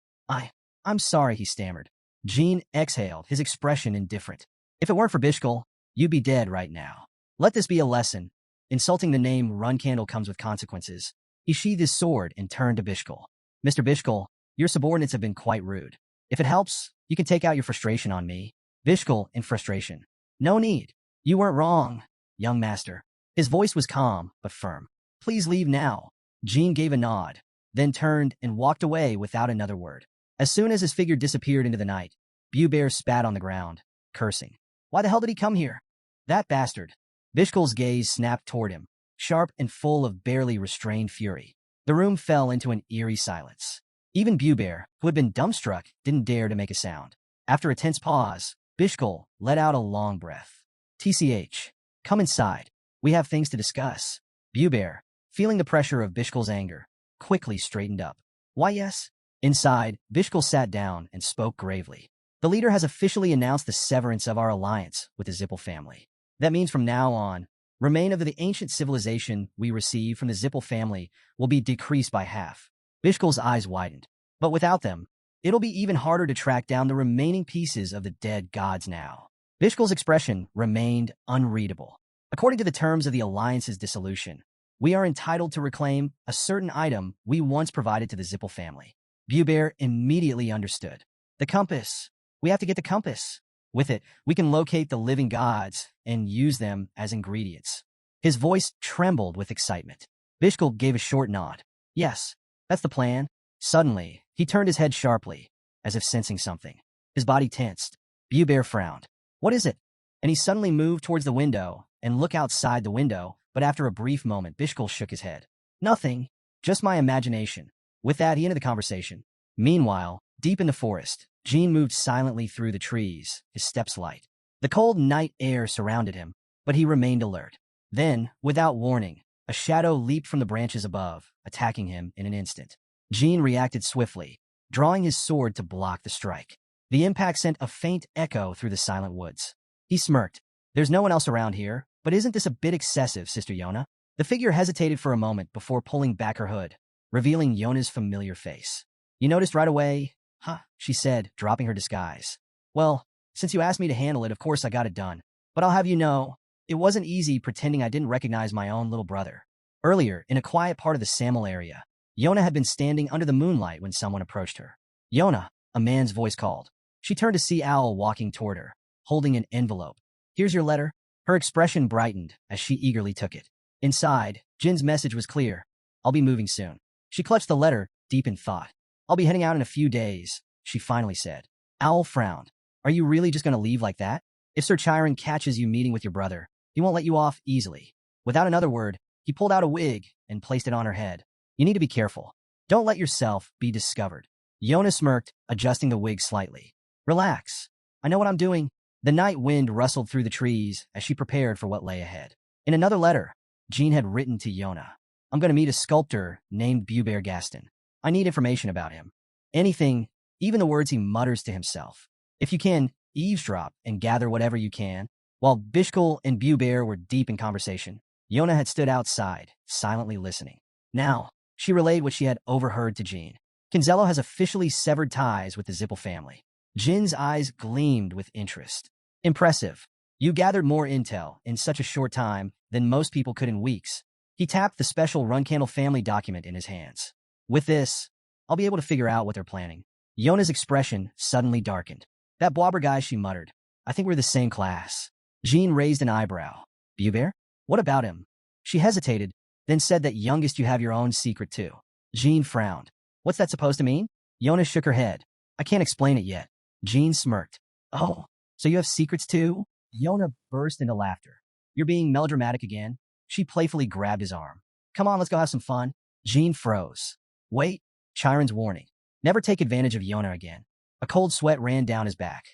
I'm sorry, he stammered. Jean exhaled, his expression indifferent. If it weren't for Bishkul, you'd be dead right now. Let this be a lesson. Insulting the name Runcandle comes with consequences. He sheathed his sword and turned to Bishkul. Mr. Bishkul, your subordinates have been quite rude. If it helps, you can take out your frustration on me. Bishkul in frustration. No need. You weren't wrong, young master. His voice was calm, but firm. Please leave now. Jean gave a nod, then turned and walked away without another word. As soon as his figure disappeared into the night, Bear spat on the ground, cursing. Why the hell did he come here? That bastard. Bishkul's gaze snapped toward him, sharp and full of barely restrained fury. The room fell into an eerie silence. Even Bear, who had been dumbstruck, didn't dare to make a sound. After a tense pause, Bishkul let out a long breath. TCH, come inside. We have things to discuss. Bear, feeling the pressure of Bishkul's anger, quickly straightened up. Why yes? Inside, Bishkul sat down and spoke gravely. The leader has officially announced the severance of our alliance with the Zipple family. That means from now on, remain of the ancient civilization we receive from the Zipple family will be decreased by half. Bishkul's eyes widened. But without them, it'll be even harder to track down the remaining pieces of the dead gods now. Bishkul's expression remained unreadable. According to the terms of the alliance's dissolution, we are entitled to reclaim a certain item we once provided to the Zipple family. Bear immediately understood. The compass. We have to get the compass. With it, we can locate the living gods and use them as ingredients. His voice trembled with excitement. Bishkul gave a short nod. Yes, That's the plan. Suddenly, he turned his head sharply, as if sensing something. His body tensed. Bear frowned. What is it? And he suddenly moved towards the window and looked outside the window, but after a brief moment, Bishkul shook his head. Nothing. Just my imagination. With that, he ended the conversation. Meanwhile, deep in the forest, Jean moved silently through the trees, his steps light. The cold night air surrounded him, but he remained alert. Then, without warning, a shadow leaped from the branches above, attacking him in an instant. Jean reacted swiftly, drawing his sword to block the strike. The impact sent a faint echo through the silent woods. He smirked. There's no one else around here, but isn't this a bit excessive, Sister Yona? The figure hesitated for a moment before pulling back her hood, revealing Yona's familiar face. You noticed right away? Huh, she said, dropping her disguise. Well, since you asked me to handle it, of course I got it done. But I'll have you know, it wasn't easy pretending I didn't recognize my own little brother. Earlier, in a quiet part of the Samel area, Yona had been standing under the moonlight when someone approached her. Yona, a man's voice called. She turned to see Owl walking toward her, holding an envelope. Here's your letter. Her expression brightened as she eagerly took it. Inside, Jin's message was clear. I'll be moving soon. She clutched the letter, deep in thought. I'll be heading out in a few days, she finally said. Owl frowned. Are you really just going to leave like that? If Sir Chiron catches you meeting with your brother, he won't let you off easily. Without another word, he pulled out a wig and placed it on her head. You need to be careful. Don't let yourself be discovered. Yona smirked, adjusting the wig slightly. Relax. I know what I'm doing. The night wind rustled through the trees as she prepared for what lay ahead. In another letter, Jean had written to Yona. I'm going to meet a sculptor named Bear Gaston. I need information about him. Anything, even the words he mutters to himself. If you can, eavesdrop and gather whatever you can. While Bishkul and Bear were deep in conversation, Yona had stood outside, silently listening. Now, she relayed what she had overheard to Jean. Kinzello has officially severed ties with the Zipple family. Jin's eyes gleamed with interest. Impressive. You gathered more intel in such a short time than most people could in weeks. He tapped the special Runcandle family document in his hands. With this, I'll be able to figure out what they're planning. Yona's expression suddenly darkened. That blobber guy, she muttered. I think we're the same class. Jean raised an eyebrow. Bear? What about him? She hesitated, then said that youngest you have your own secret too. Jean frowned. What's that supposed to mean? Yona shook her head. I can't explain it yet. Jean smirked. Oh, so you have secrets too? Yona burst into laughter. You're being melodramatic again. She playfully grabbed his arm. Come on, let's go have some fun. Jean froze. Wait, Chiron's warning. Never take advantage of Yona again. A cold sweat ran down his back.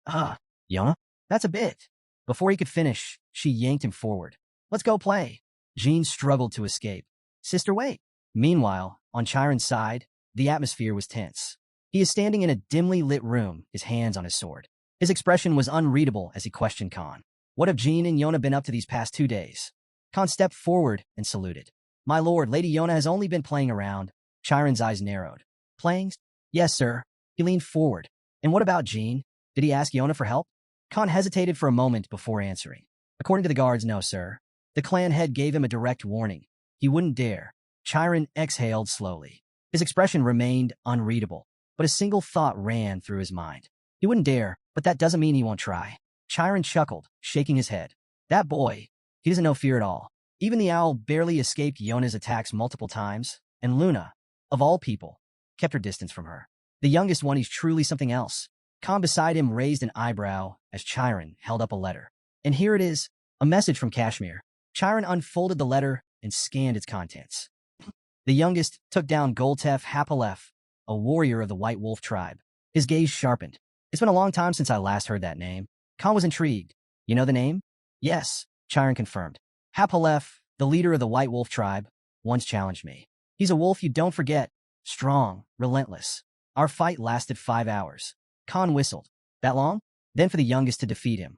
Yona? That's a bit. Before he could finish, she yanked him forward. Let's go play. Jean struggled to escape. Sister, wait. Meanwhile, on Chiron's side, the atmosphere was tense. He is standing in a dimly lit room, his hands on his sword. His expression was unreadable as he questioned Khan. What have Jean and Yona been up to these past 2 days? Khan stepped forward and saluted. My lord, Lady Yona has only been playing around. Chiron's eyes narrowed. Playing? Yes, sir. He leaned forward. And what about Jean? Did he ask Yona for help? Khan hesitated for a moment before answering. According to the guards, no, sir. The clan head gave him a direct warning. He wouldn't dare. Chiron exhaled slowly. His expression remained unreadable, but a single thought ran through his mind. He wouldn't dare, but that doesn't mean he won't try. Chiron chuckled, shaking his head. That boy, he doesn't know fear at all. Even the owl barely escaped Yona's attacks multiple times, and Luna, of all people, kept her distance from her. The youngest one, he's truly something else. Khan beside him raised an eyebrow as Chiron held up a letter. And here it is, a message from Kashmir. Chiron unfolded the letter and scanned its contents. The youngest took down Goltef Hapalef, a warrior of the White Wolf tribe. His gaze sharpened. It's been a long time since I last heard that name. Khan was intrigued. You know the name? Yes, Chiron confirmed. Hapalef, the leader of the White Wolf tribe, once challenged me. He's a wolf you don't forget. Strong, relentless. Our fight lasted 5 hours. Khan whistled. That long? Then for the youngest to defeat him.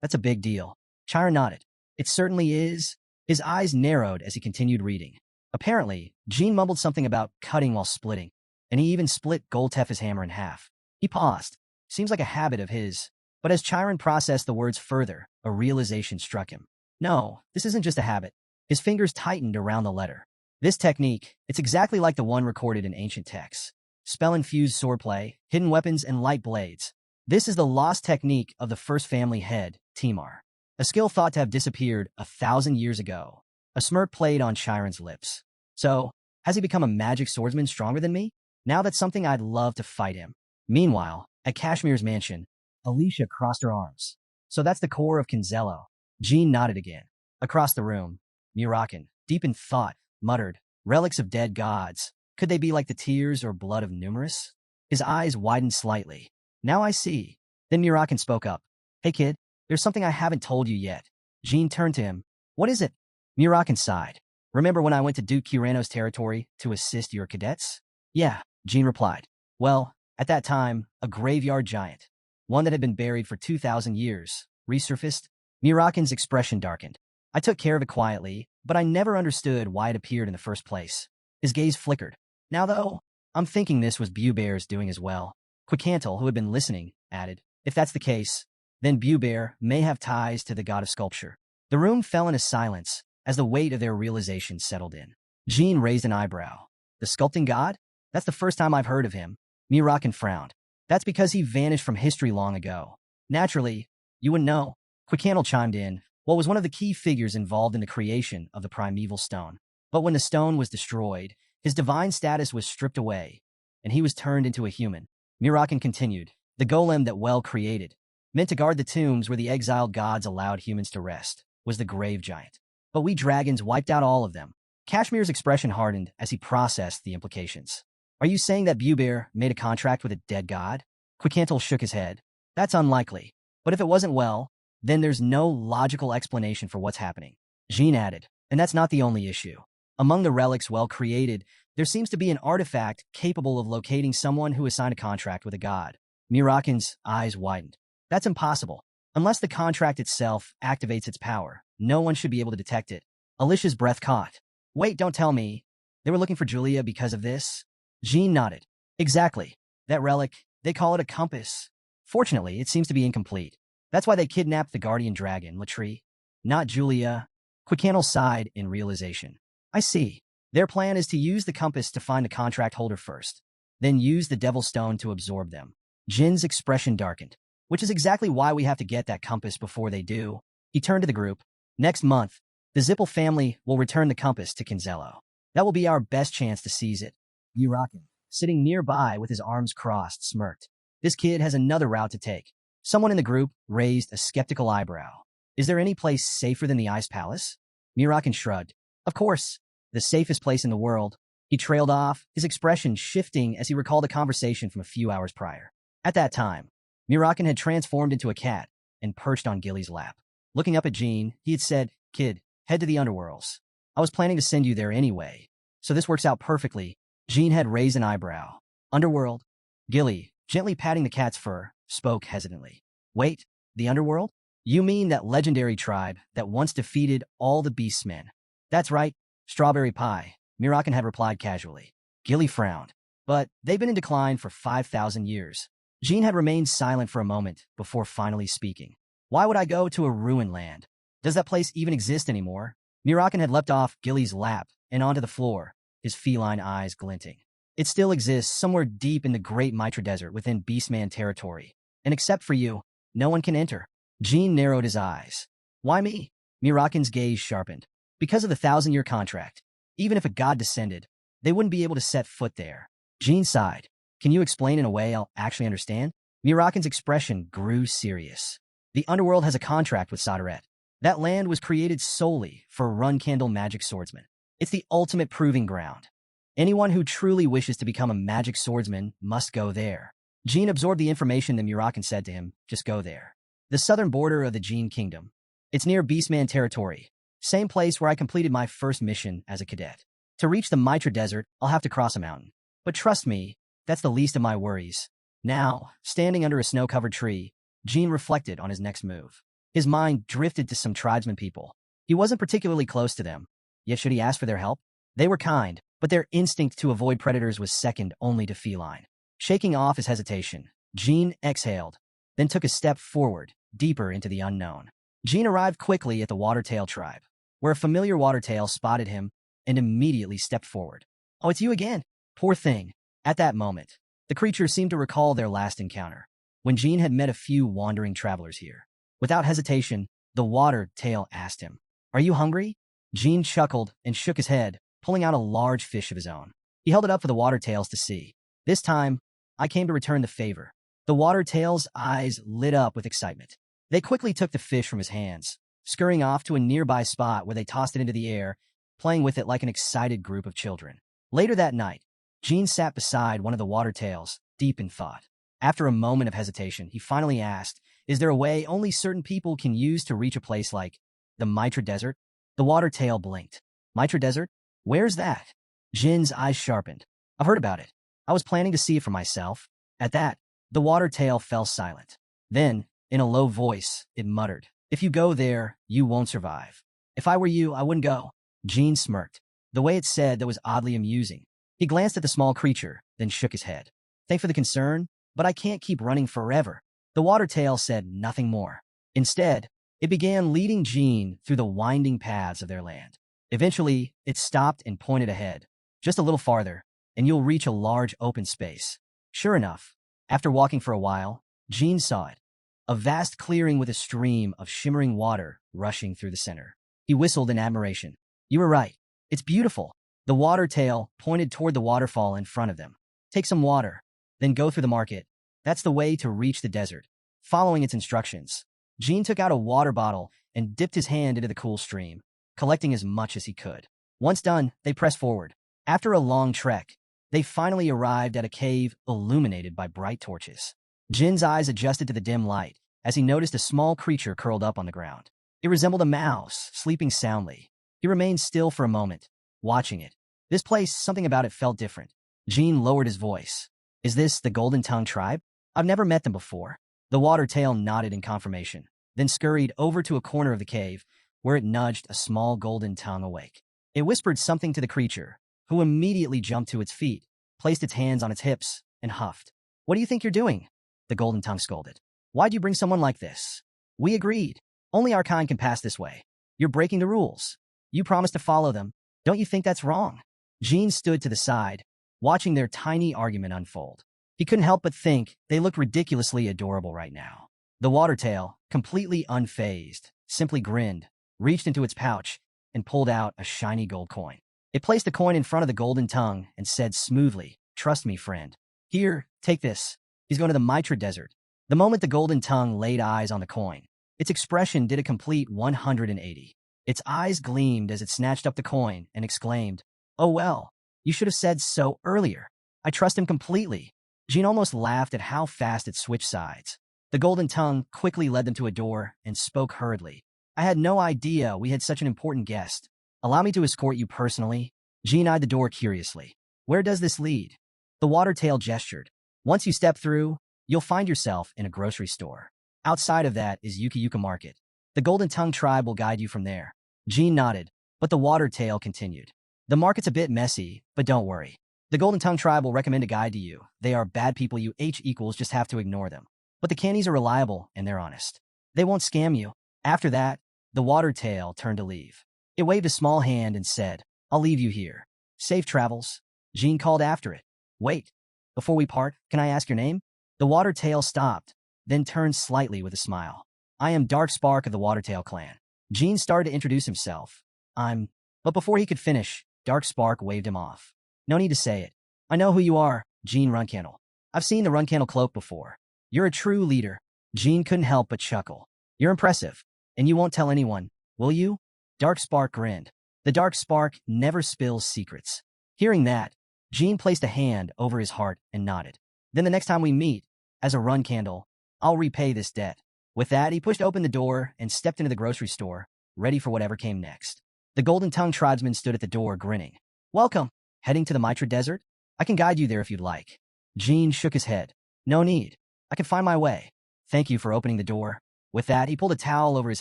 That's a big deal. Chiron nodded. It certainly is. His eyes narrowed as he continued reading. Apparently, Jean mumbled something about cutting while splitting, and he even split Goltef's hammer in half. He paused. Seems like a habit of his. But as Chiron processed the words further, a realization struck him. No, this isn't just a habit. His fingers tightened around the letter. This technique, it's exactly like the one recorded in ancient texts. Spell-infused swordplay, hidden weapons, and light blades. This is the lost technique of the first family head, Timar. A skill thought to have disappeared 1,000 years ago. A smirk played on Chiron's lips. So, Has he become a magic swordsman stronger than me? Now that's something I'd love to fight him. Meanwhile, at Kashmir's mansion, Alicia crossed her arms. So that's the core of Kinzello. Jean nodded again. Across the room, Mirakin, deep in thought, muttered, relics of dead gods. Could they be like the tears or blood of numerous? His eyes widened slightly. Now I see. Then Mirakin spoke up. Hey kid, there's something I haven't told you yet. Jean turned to him. What is it? Mirakin sighed. Remember when I went to Duke Kirano's territory to assist your cadets? Yeah, Jean replied. Well, at that time, a graveyard giant, one that had been buried for 2,000 years, resurfaced. Mirakin's expression darkened. I took care of it quietly, but I never understood why it appeared in the first place. His gaze flickered. Now though, I'm thinking this was Bubear's doing as well. Quicantle, who had been listening, added, if that's the case, then Bubear may have ties to the god of sculpture. The room fell into silence as the weight of their realization settled in. Jean raised an eyebrow. The sculpting god? That's the first time I've heard of him. Mirakin frowned. That's because he vanished from history long ago. Naturally, you wouldn't know. Quicantle chimed in. Well, was one of the key figures involved in the creation of the primeval stone. But when the stone was destroyed, his divine status was stripped away, and he was turned into a human. Mirakin continued. The golem that Well created, meant to guard the tombs where the exiled gods allowed humans to rest, was the grave giant. But we dragons wiped out all of them. Kashmir's expression hardened as he processed the implications. Are you saying that Bubear made a contract with a dead god? Quicantle shook his head. That's unlikely. But if it wasn't Well, then there's no logical explanation for what's happening. Jean added, and that's not the only issue. Among the relics Well created, there seems to be an artifact capable of locating someone who has signed a contract with a god. Mirakin's eyes widened. That's impossible. Unless the contract itself activates its power, no one should be able to detect it. Alicia's breath caught. Wait, don't tell me. They were looking for Julia because of this? Jean nodded. Exactly. That relic, they call it a compass. Fortunately, it seems to be incomplete. That's why they kidnapped the guardian dragon, Latrie. Not Julia. Quicantle sighed in realization. I see. Their plan is to use the compass to find the contract holder first, then use the Devil Stone to absorb them. Jin's expression darkened, which is exactly why we have to get that compass before they do. He turned to the group. Next month, the Zipple family will return the compass to Kinzello. That will be our best chance to seize it. Mirakin, sitting nearby with his arms crossed, smirked. This kid has another route to take. Someone in the group raised a skeptical eyebrow. Is there any place safer than the Ice Palace? Mirakin shrugged. Of course, the safest place in the world. He trailed off, his expression shifting as he recalled a conversation from a few hours prior. At that time, Mirakin had transformed into a cat and perched on Gilly's lap. Looking up at Jean, he had said, Kid, head to the underworlds. I was planning to send you there anyway, so this works out perfectly. Jean had raised an eyebrow. Underworld? Gilly, gently patting the cat's fur, spoke hesitantly. Wait, the underworld? You mean that legendary tribe that once defeated all the beastmen? That's right, Strawberry Pie, Mirakin had replied casually. Gilly frowned. But they've been in decline for 5,000 years. Jean had remained silent for a moment before finally speaking. Why would I go to a ruined land? Does that place even exist anymore? Mirakin had leapt off Gilly's lap and onto the floor, his feline eyes glinting. It still exists somewhere deep in the Great Mitra Desert within Beastman territory. And except for you, no one can enter. Jean narrowed his eyes. Why me? Mirakin's gaze sharpened. Because of the 1,000-year contract. Even if a god descended, they wouldn't be able to set foot there. Jean sighed. Can you explain in a way I'll actually understand? Mirakin's expression grew serious. The underworld has a contract with Sodaret. That land was created solely for Runcandle magic swordsmen. It's the ultimate proving ground. Anyone who truly wishes to become a magic swordsman must go there. Jean absorbed the information that Mirakin said to him. Just go there. The southern border of the Jean Kingdom. It's near Beastman territory. Same place where I completed my first mission as a cadet. To reach the Mitra Desert, I'll have to cross a mountain. But trust me, that's the least of my worries. Now, standing under a snow-covered tree, Jean reflected on his next move. His mind drifted to some tribesmen people. He wasn't particularly close to them. Yet should he ask for their help? They were kind, but their instinct to avoid predators was second only to feline. Shaking off his hesitation, Jean exhaled, then took a step forward, deeper into the unknown. Jean arrived quickly at the Watertail tribe, where a familiar Watertail spotted him and immediately stepped forward. Oh, it's you again. Poor thing. At that moment, the creature seemed to recall their last encounter, when Jean had met a few wandering travelers here. Without hesitation, the Watertail asked him, Are you hungry? Jean chuckled and shook his head. pulling out a large fish of his own. He held it up for the water tails to see. This time, I came to return the favor. The water tails' eyes lit up with excitement. They quickly took the fish from his hands, scurrying off to a nearby spot where they tossed it into the air, playing with it like an excited group of children. Later that night, Jean sat beside one of the water tails, deep in thought. After a moment of hesitation, he finally asked, "Is there a way only certain people can use to reach a place like the Mitra Desert?" The water tail blinked. "Mitra Desert? Where's that?" Jin's eyes sharpened. "I've heard about it. I was planning to see it for myself." At that, the water tail fell silent. Then, in a low voice, it muttered, "If you go there, you won't survive. If I were you, I wouldn't go." Jean smirked. The way it said that was oddly amusing. He glanced at the small creature, then shook his head. "Thanks for the concern, but I can't keep running forever." The water tail said nothing more. Instead, it began leading Jean through the winding paths of their land. Eventually, it stopped and pointed ahead. "Just a little farther, and you'll reach a large open space." Sure enough, after walking for a while, Jean saw it. A vast clearing with a stream of shimmering water rushing through the center. He whistled in admiration. "You were right. It's beautiful." The water tail pointed toward the waterfall in front of them. "Take some water, then go through the market. That's the way to reach the desert." Following its instructions, Jean took out a water bottle and dipped his hand into the cool stream, collecting as much as he could. Once done, they pressed forward. After a long trek, they finally arrived at a cave illuminated by bright torches. Jin's eyes adjusted to the dim light as he noticed a small creature curled up on the ground. It resembled a mouse, sleeping soundly. He remained still for a moment, watching it. This place, something about it felt different. Jean lowered his voice. "Is this the Golden Tongue tribe? I've never met them before." The water tail nodded in confirmation, then scurried over to a corner of the cave, where it nudged a small golden tongue awake. It whispered something to the creature, who immediately jumped to its feet, placed its hands on its hips, and huffed. "What do you think you're doing?" the golden tongue scolded. "Why'd you bring someone like this?" "We agreed. Only our kind can pass this way. You're breaking the rules. You promised to follow them. Don't you think that's wrong?" Jean stood to the side, watching their tiny argument unfold. He couldn't help but think they looked ridiculously adorable right now. The water tail, completely unfazed, simply grinned, reached into its pouch, and pulled out a shiny gold coin. It placed the coin in front of the golden tongue and said smoothly, "Trust me, friend. Here, take this. He's going to the Mitra Desert." The moment the golden tongue laid eyes on the coin, its expression did a complete 180. Its eyes gleamed as it snatched up the coin and exclaimed, "Oh well, you should have said so earlier. I trust him completely." Jean almost laughed at how fast it switched sides. The golden tongue quickly led them to a door and spoke hurriedly. "I had no idea we had such an important guest. Allow me to escort you personally." Jean eyed the door curiously. "Where does this lead?" The water tail gestured. "Once you step through, you'll find yourself in a grocery store. Outside of that is Yuka Market. The Golden Tongue tribe will guide you from there." Jean nodded, but the water tail continued. "The market's a bit messy, but don't worry. The Golden Tongue tribe will recommend a guide to you. They are bad people, you just have to ignore them. But the candies are reliable and they're honest. They won't scam you." After that, the water tail turned to leave. It waved a small hand and said, "I'll leave you here. Safe travels." Jean called after it. "Wait. Before we part, can I ask your name?" The water tail stopped, then turned slightly with a smile. "I am Dark Spark of the Watertail clan." Jean started to introduce himself. But before he could finish, Dark Spark waved him off. "No need to say it. I know who you are, Jean Runcandle. I've seen the Runcandle cloak before. You're a true leader." Jean couldn't help but chuckle. "You're impressive. And you won't tell anyone, will you?" Dark Spark grinned. The Dark Spark never spills secrets. Hearing that, Jean placed a hand over his heart and nodded. "Then the next time we meet, as a Runcandle, I'll repay this debt." With that, he pushed open the door and stepped into the grocery store, ready for whatever came next. The Golden Tongue tribesman stood at the door, grinning. "Welcome. Heading to the Mitra Desert? I can guide you there if you'd like." Jean shook his head. "No need. I can find my way. Thank you for opening the door." With that, he pulled a towel over his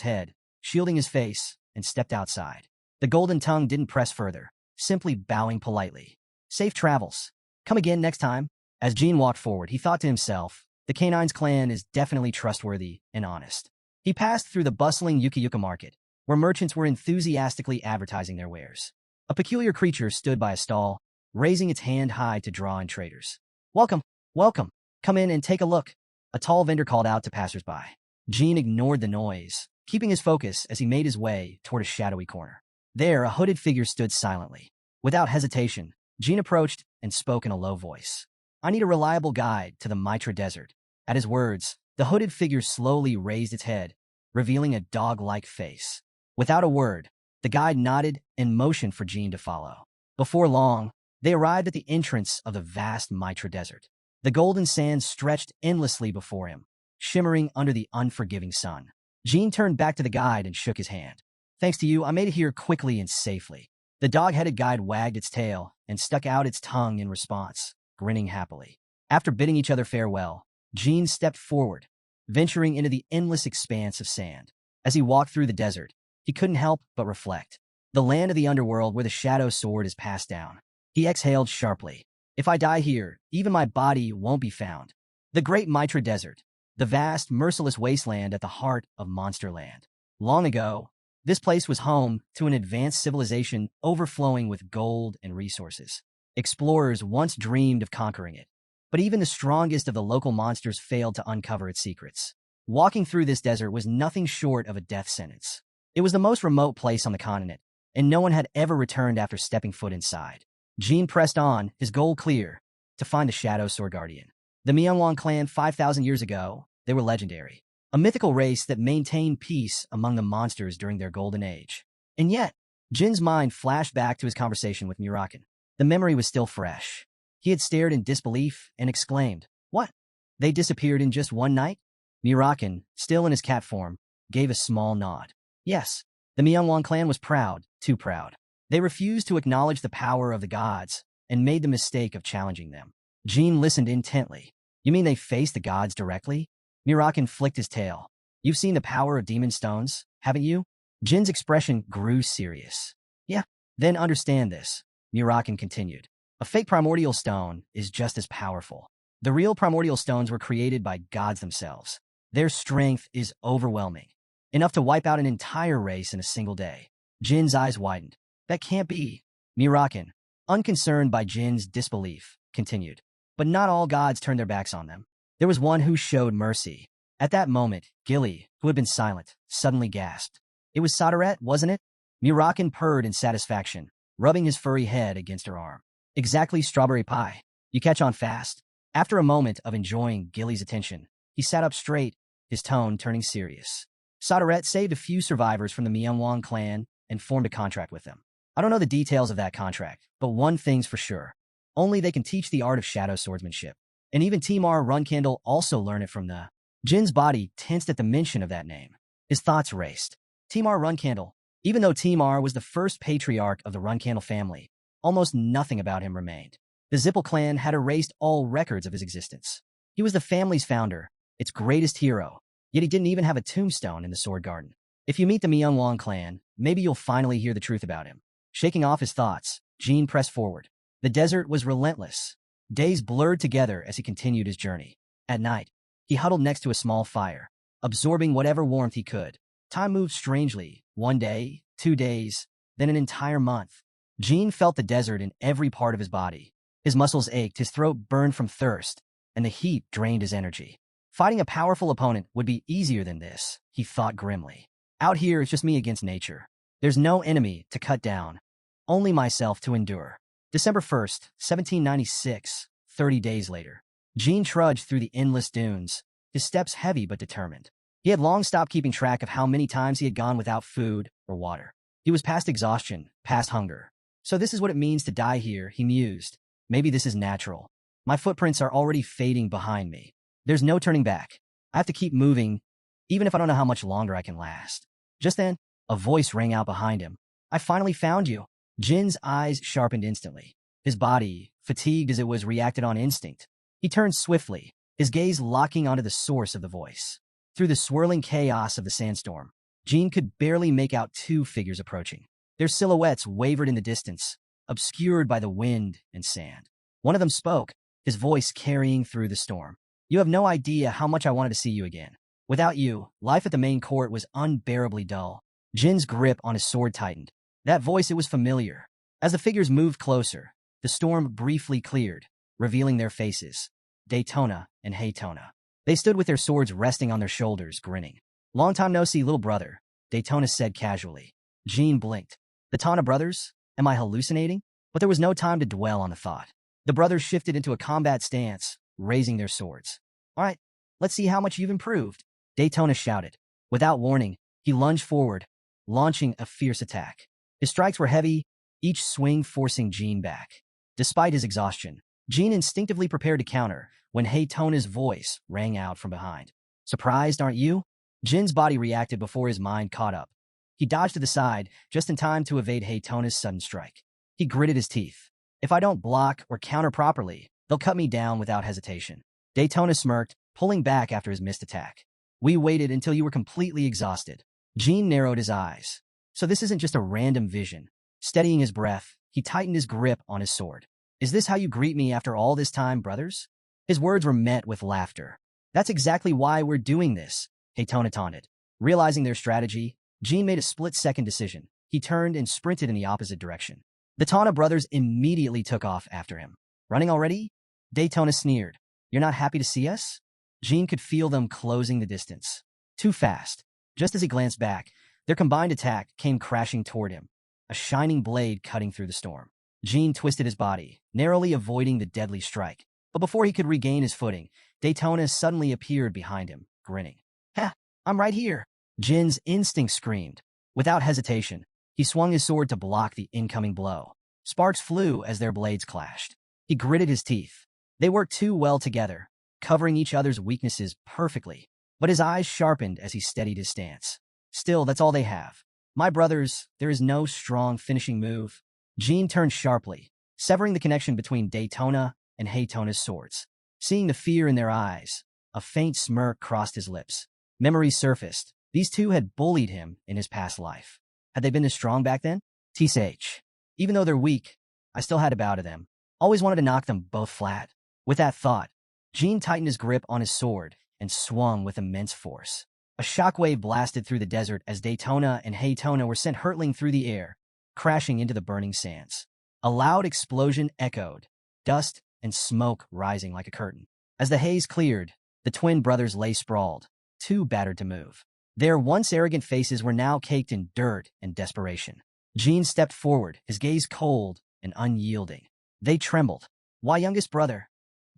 head, shielding his face, and stepped outside. The Golden Tongue didn't press further, simply bowing politely. "Safe travels. Come again next time." As Jean walked forward, he thought to himself, the Canine's clan is definitely trustworthy and honest. He passed through the bustling Yuka Market, where merchants were enthusiastically advertising their wares. A peculiar creature stood by a stall, raising its hand high to draw in traders. "Welcome, welcome. Come in and take a look," a tall vendor called out to passersby. Jean ignored the noise, keeping his focus as he made his way toward a shadowy corner. There, a hooded figure stood silently. Without hesitation, Jean approached and spoke in a low voice. I need a reliable guide to the Mitra Desert. At his words, the hooded figure slowly raised its head, revealing a dog-like face. Without a word, the guide nodded and motioned for Jean to follow. Before long, they arrived at the entrance of the vast Mitra Desert. The golden sands stretched endlessly before him, shimmering under the unforgiving sun. Jean turned back to the guide and shook his hand. Thanks to you, I made it here quickly and safely. The dog-headed guide wagged its tail and stuck out its tongue in response, grinning happily. After bidding each other farewell, Jean stepped forward, venturing into the endless expanse of sand. As he walked through the desert, he couldn't help but reflect. The land of the underworld where the shadow sword is passed down. He exhaled sharply. If I die here, even my body won't be found. The great Mitra Desert, the vast, merciless wasteland at the heart of Monsterland. Long ago, this place was home to an advanced civilization overflowing with gold and resources. Explorers once dreamed of conquering it, but even the strongest of the local monsters failed to uncover its secrets. Walking through this desert was nothing short of a death sentence. It was the most remote place on the continent, and no one had ever returned after stepping foot inside. Jean pressed on, his goal clear, to find the Shadow Sword Guardian. The Manhwa clan 5,000 years ago, they were legendary. A mythical race that maintained peace among the monsters during their golden age. And yet, Jin's mind flashed back to his conversation with mirakin. The memory was still fresh. He had stared in disbelief and exclaimed, "What? They disappeared in just one night?" Mirakin, still in his cat form, gave a small nod. Yes, the Manhwa clan was proud, too proud. They refused to acknowledge the power of the gods and made the mistake of challenging them. Jean listened intently. You mean they faced the gods directly? Mirakin flicked his tail. You've seen the power of demon stones, haven't you? Jin's expression grew serious. Yeah, then understand this, Mirakin continued. A fake primordial stone is just as powerful. The real primordial stones were created by gods themselves. Their strength is overwhelming, enough to wipe out an entire race in a single day. Jin's eyes widened. That can't be. Mirakin, unconcerned by Jin's disbelief, continued. But not all gods turned their backs on them. There was one who showed mercy. At that moment, Gilly, who had been silent, suddenly gasped. It was Sodaret, wasn't it? Mirakin purred in satisfaction, rubbing his furry head against her arm. Exactly, strawberry pie. You catch on fast. After a moment of enjoying Gilly's attention, he sat up straight, his tone turning serious. Sodaret saved a few survivors from the Manhwa clan and formed a contract with them. I don't know the details of that contract, but one thing's for sure. Only they can teach the art of shadow swordsmanship. And even Timar Runcandle also learned it from the... Jin's body tensed at the mention of that name. His thoughts raced. Timar Runcandle. Even though Timar was the first patriarch of the Runcandle family, almost nothing about him remained. The Zipple clan had erased all records of his existence. He was the family's founder, its greatest hero, yet he didn't even have a tombstone in the Sword Garden. If you meet the Manhwa clan, maybe you'll finally hear the truth about him. Shaking off his thoughts, Jean pressed forward. The desert was relentless. Days blurred together as he continued his journey. At night, he huddled next to a small fire, absorbing whatever warmth he could. Time moved strangely. 1 day, 2 days, then an entire month. Jean felt the desert in every part of his body. His muscles ached, his throat burned from thirst, and the heat drained his energy. Fighting a powerful opponent would be easier than this, he thought grimly. Out here, it's just me against nature. There's no enemy to cut down, only myself to endure. December 1st, 1796, 30 days later. Jean trudged through the endless dunes, his steps heavy but determined. He had long stopped keeping track of how many times he had gone without food or water. He was past exhaustion, past hunger. So this is what it means to die here, he mused. Maybe this is natural. My footprints are already fading behind me. There's no turning back. I have to keep moving, even if I don't know how much longer I can last. Just then, a voice rang out behind him. I finally found you. Jin's eyes sharpened instantly. His body, fatigued as it was, reacted on instinct. He turned swiftly, his gaze locking onto the source of the voice. Through the swirling chaos of the sandstorm, Jean could barely make out 2 figures approaching. Their silhouettes wavered in the distance, obscured by the wind and sand. One of them spoke, his voice carrying through the storm. You have no idea how much I wanted to see you again. Without you, life at the main court was unbearably dull. Jin's grip on his sword tightened. That voice, it was familiar. As the figures moved closer, the storm briefly cleared, revealing their faces, Daytona and Haytona. They stood with their swords resting on their shoulders, grinning. Long time no see, little brother, Daytona said casually. Jean blinked. The Tana brothers? Am I hallucinating? But there was no time to dwell on the thought. The brothers shifted into a combat stance, raising their swords. All right, let's see how much you've improved, Daytona shouted. Without warning, he lunged forward, launching a fierce attack. His strikes were heavy, each swing forcing Jean back. Despite his exhaustion, Jean instinctively prepared to counter when Daytona's voice rang out from behind. Surprised, aren't you? Jin's body reacted before his mind caught up. He dodged to the side, just in time to evade Daytona's sudden strike. He gritted his teeth. If I don't block or counter properly, they'll cut me down without hesitation. Daytona smirked, pulling back after his missed attack. We waited until you were completely exhausted. Jean narrowed his eyes. So this isn't just a random vision. Steadying his breath, he tightened his grip on his sword. Is this how you greet me after all this time, brothers? His words were met with laughter. That's exactly why we're doing this, Daytona taunted. Realizing their strategy, Jean made a split-second decision. He turned and sprinted in the opposite direction. The Tana brothers immediately took off after him. Running already? Daytona sneered. You're not happy to see us? Jean could feel them closing the distance. Too fast. Just as he glanced back, their combined attack came crashing toward him, a shining blade cutting through the storm. Jean twisted his body, narrowly avoiding the deadly strike. But before he could regain his footing, Daytona suddenly appeared behind him, grinning. Ha! I'm right here! Jin's instinct screamed. Without hesitation, he swung his sword to block the incoming blow. Sparks flew as their blades clashed. He gritted his teeth. They worked too well together, covering each other's weaknesses perfectly. But his eyes sharpened as he steadied his stance. Still, that's all they have. My brothers, there is no strong finishing move. Jean turned sharply, severing the connection between Daytona and Daytona's swords. Seeing the fear in their eyes, a faint smirk crossed his lips. Memories surfaced. These two had bullied him in his past life. Had they been as strong back then? TSH. Even though they're weak, I still had to bow to them. Always wanted to knock them both flat. With that thought, Jean tightened his grip on his sword and swung with immense force. A shockwave blasted through the desert as Daytona and Daytona were sent hurtling through the air, crashing into the burning sands. A loud explosion echoed, dust and smoke rising like a curtain. As the haze cleared, the twin brothers lay sprawled, too battered to move. Their once arrogant faces were now caked in dirt and desperation. Jean stepped forward, his gaze cold and unyielding. They trembled. Why, youngest brother?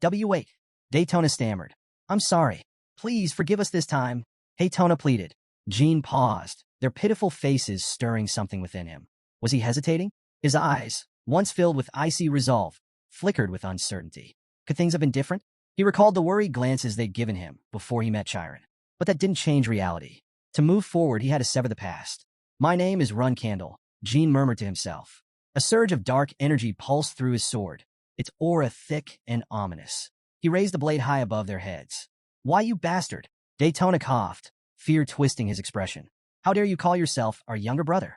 Wait. Daytona stammered. I'm sorry. Please forgive us this time. Daytona pleaded. Jean paused, their pitiful faces stirring something within him. Was he hesitating? His eyes, once filled with icy resolve, flickered with uncertainty. Could things have been different? He recalled the worried glances they'd given him before he met Chiron. But that didn't change reality. To move forward, he had to sever the past. My name is Runcandle, Jean murmured to himself. A surge of dark energy pulsed through his sword, its aura thick and ominous. He raised the blade high above their heads. Why, you bastard? Daytona coughed, fear twisting his expression. How dare you call yourself our younger brother?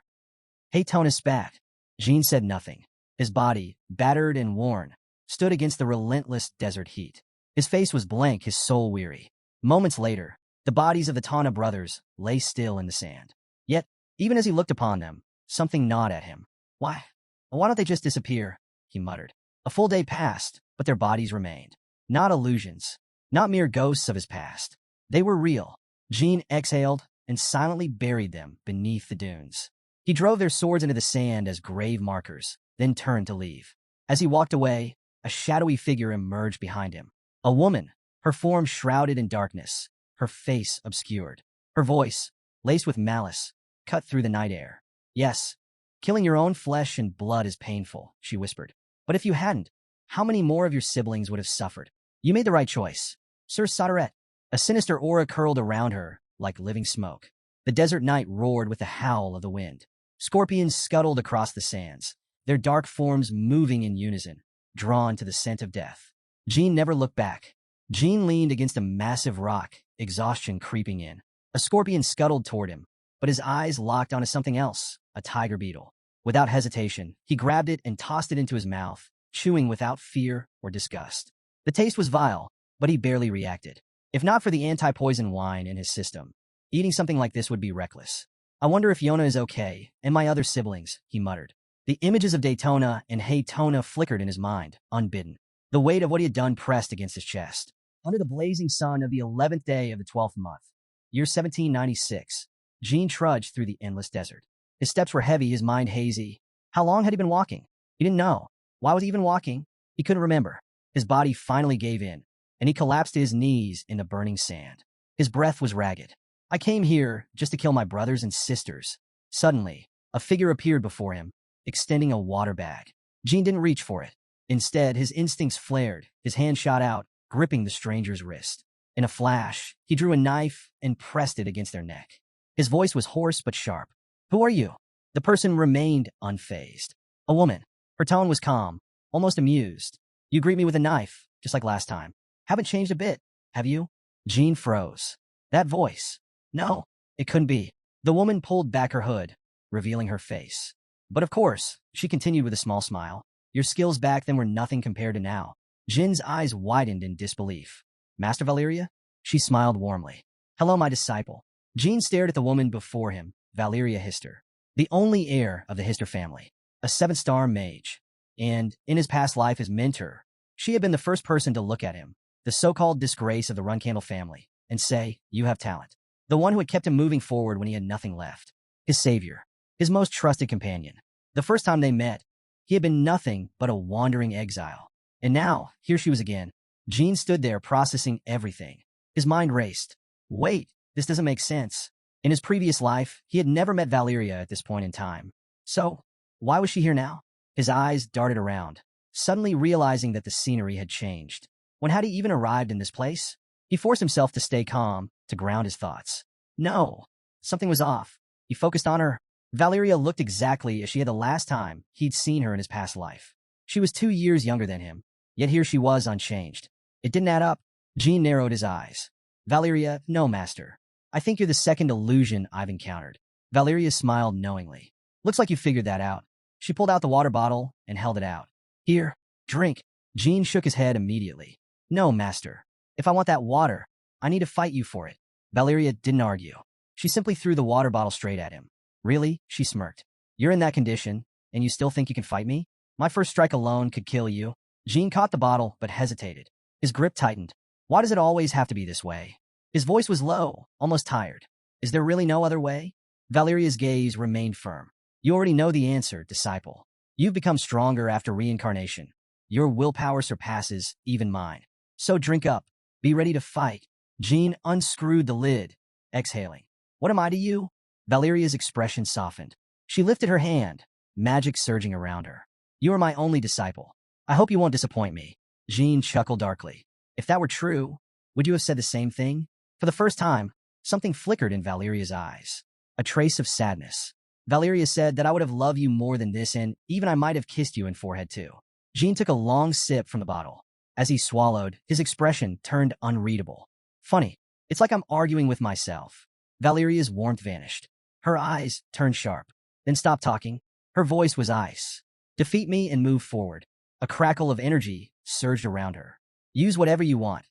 Daytona spat. Jean said nothing. His body, battered and worn, stood against the relentless desert heat. His face was blank, his soul weary. Moments later, the bodies of the Tana brothers lay still in the sand. Yet, even as he looked upon them, something gnawed at him. Why don't they just disappear? He muttered. A full day passed, but their bodies remained. Not illusions, not mere ghosts of his past. They were real. Jean exhaled and silently buried them beneath the dunes. He drove their swords into the sand as grave markers, then turned to leave. As he walked away, a shadowy figure emerged behind him. A woman, her form shrouded in darkness, her face obscured. Her voice, laced with malice, cut through the night air. Yes, killing your own flesh and blood is painful, she whispered. But if you hadn't, how many more of your siblings would have suffered? You made the right choice, Sir Soderette. A sinister aura curled around her like living smoke. The desert night roared with the howl of the wind. Scorpions scuttled across the sands, their dark forms moving in unison, drawn to the scent of death. Jean never looked back. Jean leaned against a massive rock, exhaustion creeping in. A scorpion scuttled toward him, but his eyes locked onto something else, a tiger beetle. Without hesitation, he grabbed it and tossed it into his mouth, chewing without fear or disgust. The taste was vile, but he barely reacted. If not for the anti-poison wine in his system, eating something like this would be reckless. I wonder if Yona is okay, and my other siblings, he muttered. The images of Daytona and Daytona flickered in his mind, unbidden. The weight of what he had done pressed against his chest. Under the blazing sun of the 11th day of the 12th month, year 1796, Jean trudged through the endless desert. His steps were heavy, his mind hazy. How long had he been walking? He didn't know. Why was he even walking? He couldn't remember. His body finally gave in, and he collapsed to his knees in the burning sand. His breath was ragged. I came here just to kill my brothers and sisters. Suddenly, a figure appeared before him, extending a water bag. Jean didn't reach for it. Instead, his instincts flared. His hand shot out, gripping the stranger's wrist. In a flash, he drew a knife and pressed it against their neck. His voice was hoarse but sharp. "Who are you?" The person remained unfazed. A woman. Her tone was calm, almost amused. "You greet me with a knife, just like last time. Haven't changed a bit, have you?" Jean froze. That voice. No, it couldn't be. The woman pulled back her hood, revealing her face. "But of course," she continued with a small smile. "Your skills back then were nothing compared to now." Jin's eyes widened in disbelief. "Master Valeria?" She smiled warmly. "Hello, my disciple." Jean stared at the woman before him, Valeria Hister, the only heir of the Hister family, a 7-star mage, and, in his past life as mentor, she had been the first person to look at him, the so-called disgrace of the Runcandle family, and say, "You have talent." The one who had kept him moving forward when he had nothing left. His savior, his most trusted companion. The first time they met, he had been nothing but a wandering exile. And now, here she was again. Jean stood there processing everything. His mind raced. Wait, this doesn't make sense. In his previous life, he had never met Valeria at this point in time. So, why was she here now? His eyes darted around, suddenly realizing that the scenery had changed. When had he even arrived in this place? He forced himself to stay calm, to ground his thoughts. No, something was off. He focused on her. Valeria looked exactly as she had the last time he'd seen her in his past life. She was 2 years younger than him, yet here she was unchanged. It didn't add up. Jean narrowed his eyes. "Valeria, no, master. I think you're the second illusion I've encountered." Valeria smiled knowingly. "Looks like you figured that out." She pulled out the water bottle and held it out. "Here, drink." Jean shook his head immediately. "No, master. If I want that water, I need to fight you for it." Valeria didn't argue. She simply threw the water bottle straight at him. "Really?" She smirked. "You're in that condition, and you still think you can fight me? My first strike alone could kill you." Jean caught the bottle, but hesitated. His grip tightened. "Why does it always have to be this way?" His voice was low, almost tired. "Is there really no other way?" Valeria's gaze remained firm. "You already know the answer, disciple. You've become stronger after reincarnation. Your willpower surpasses even mine. So drink up. Be ready to fight." Jean unscrewed the lid, exhaling. "What am I to you?" Valeria's expression softened. She lifted her hand, magic surging around her. "You are my only disciple. I hope you won't disappoint me." Jean chuckled darkly. If that were true, would you have said the same thing? For the first time, something flickered in Valeria's eyes. A trace of sadness. "Valeria said that I would have loved you more than this, and even I might have kissed you in forehead too." Jean took a long sip from the bottle. As he swallowed, his expression turned unreadable. "Funny. It's like I'm arguing with myself." Valeria's warmth vanished. Her eyes turned sharp, then stopped talking. Her voice was ice. "Defeat me and move forward." A crackle of energy surged around her. "Use whatever you want.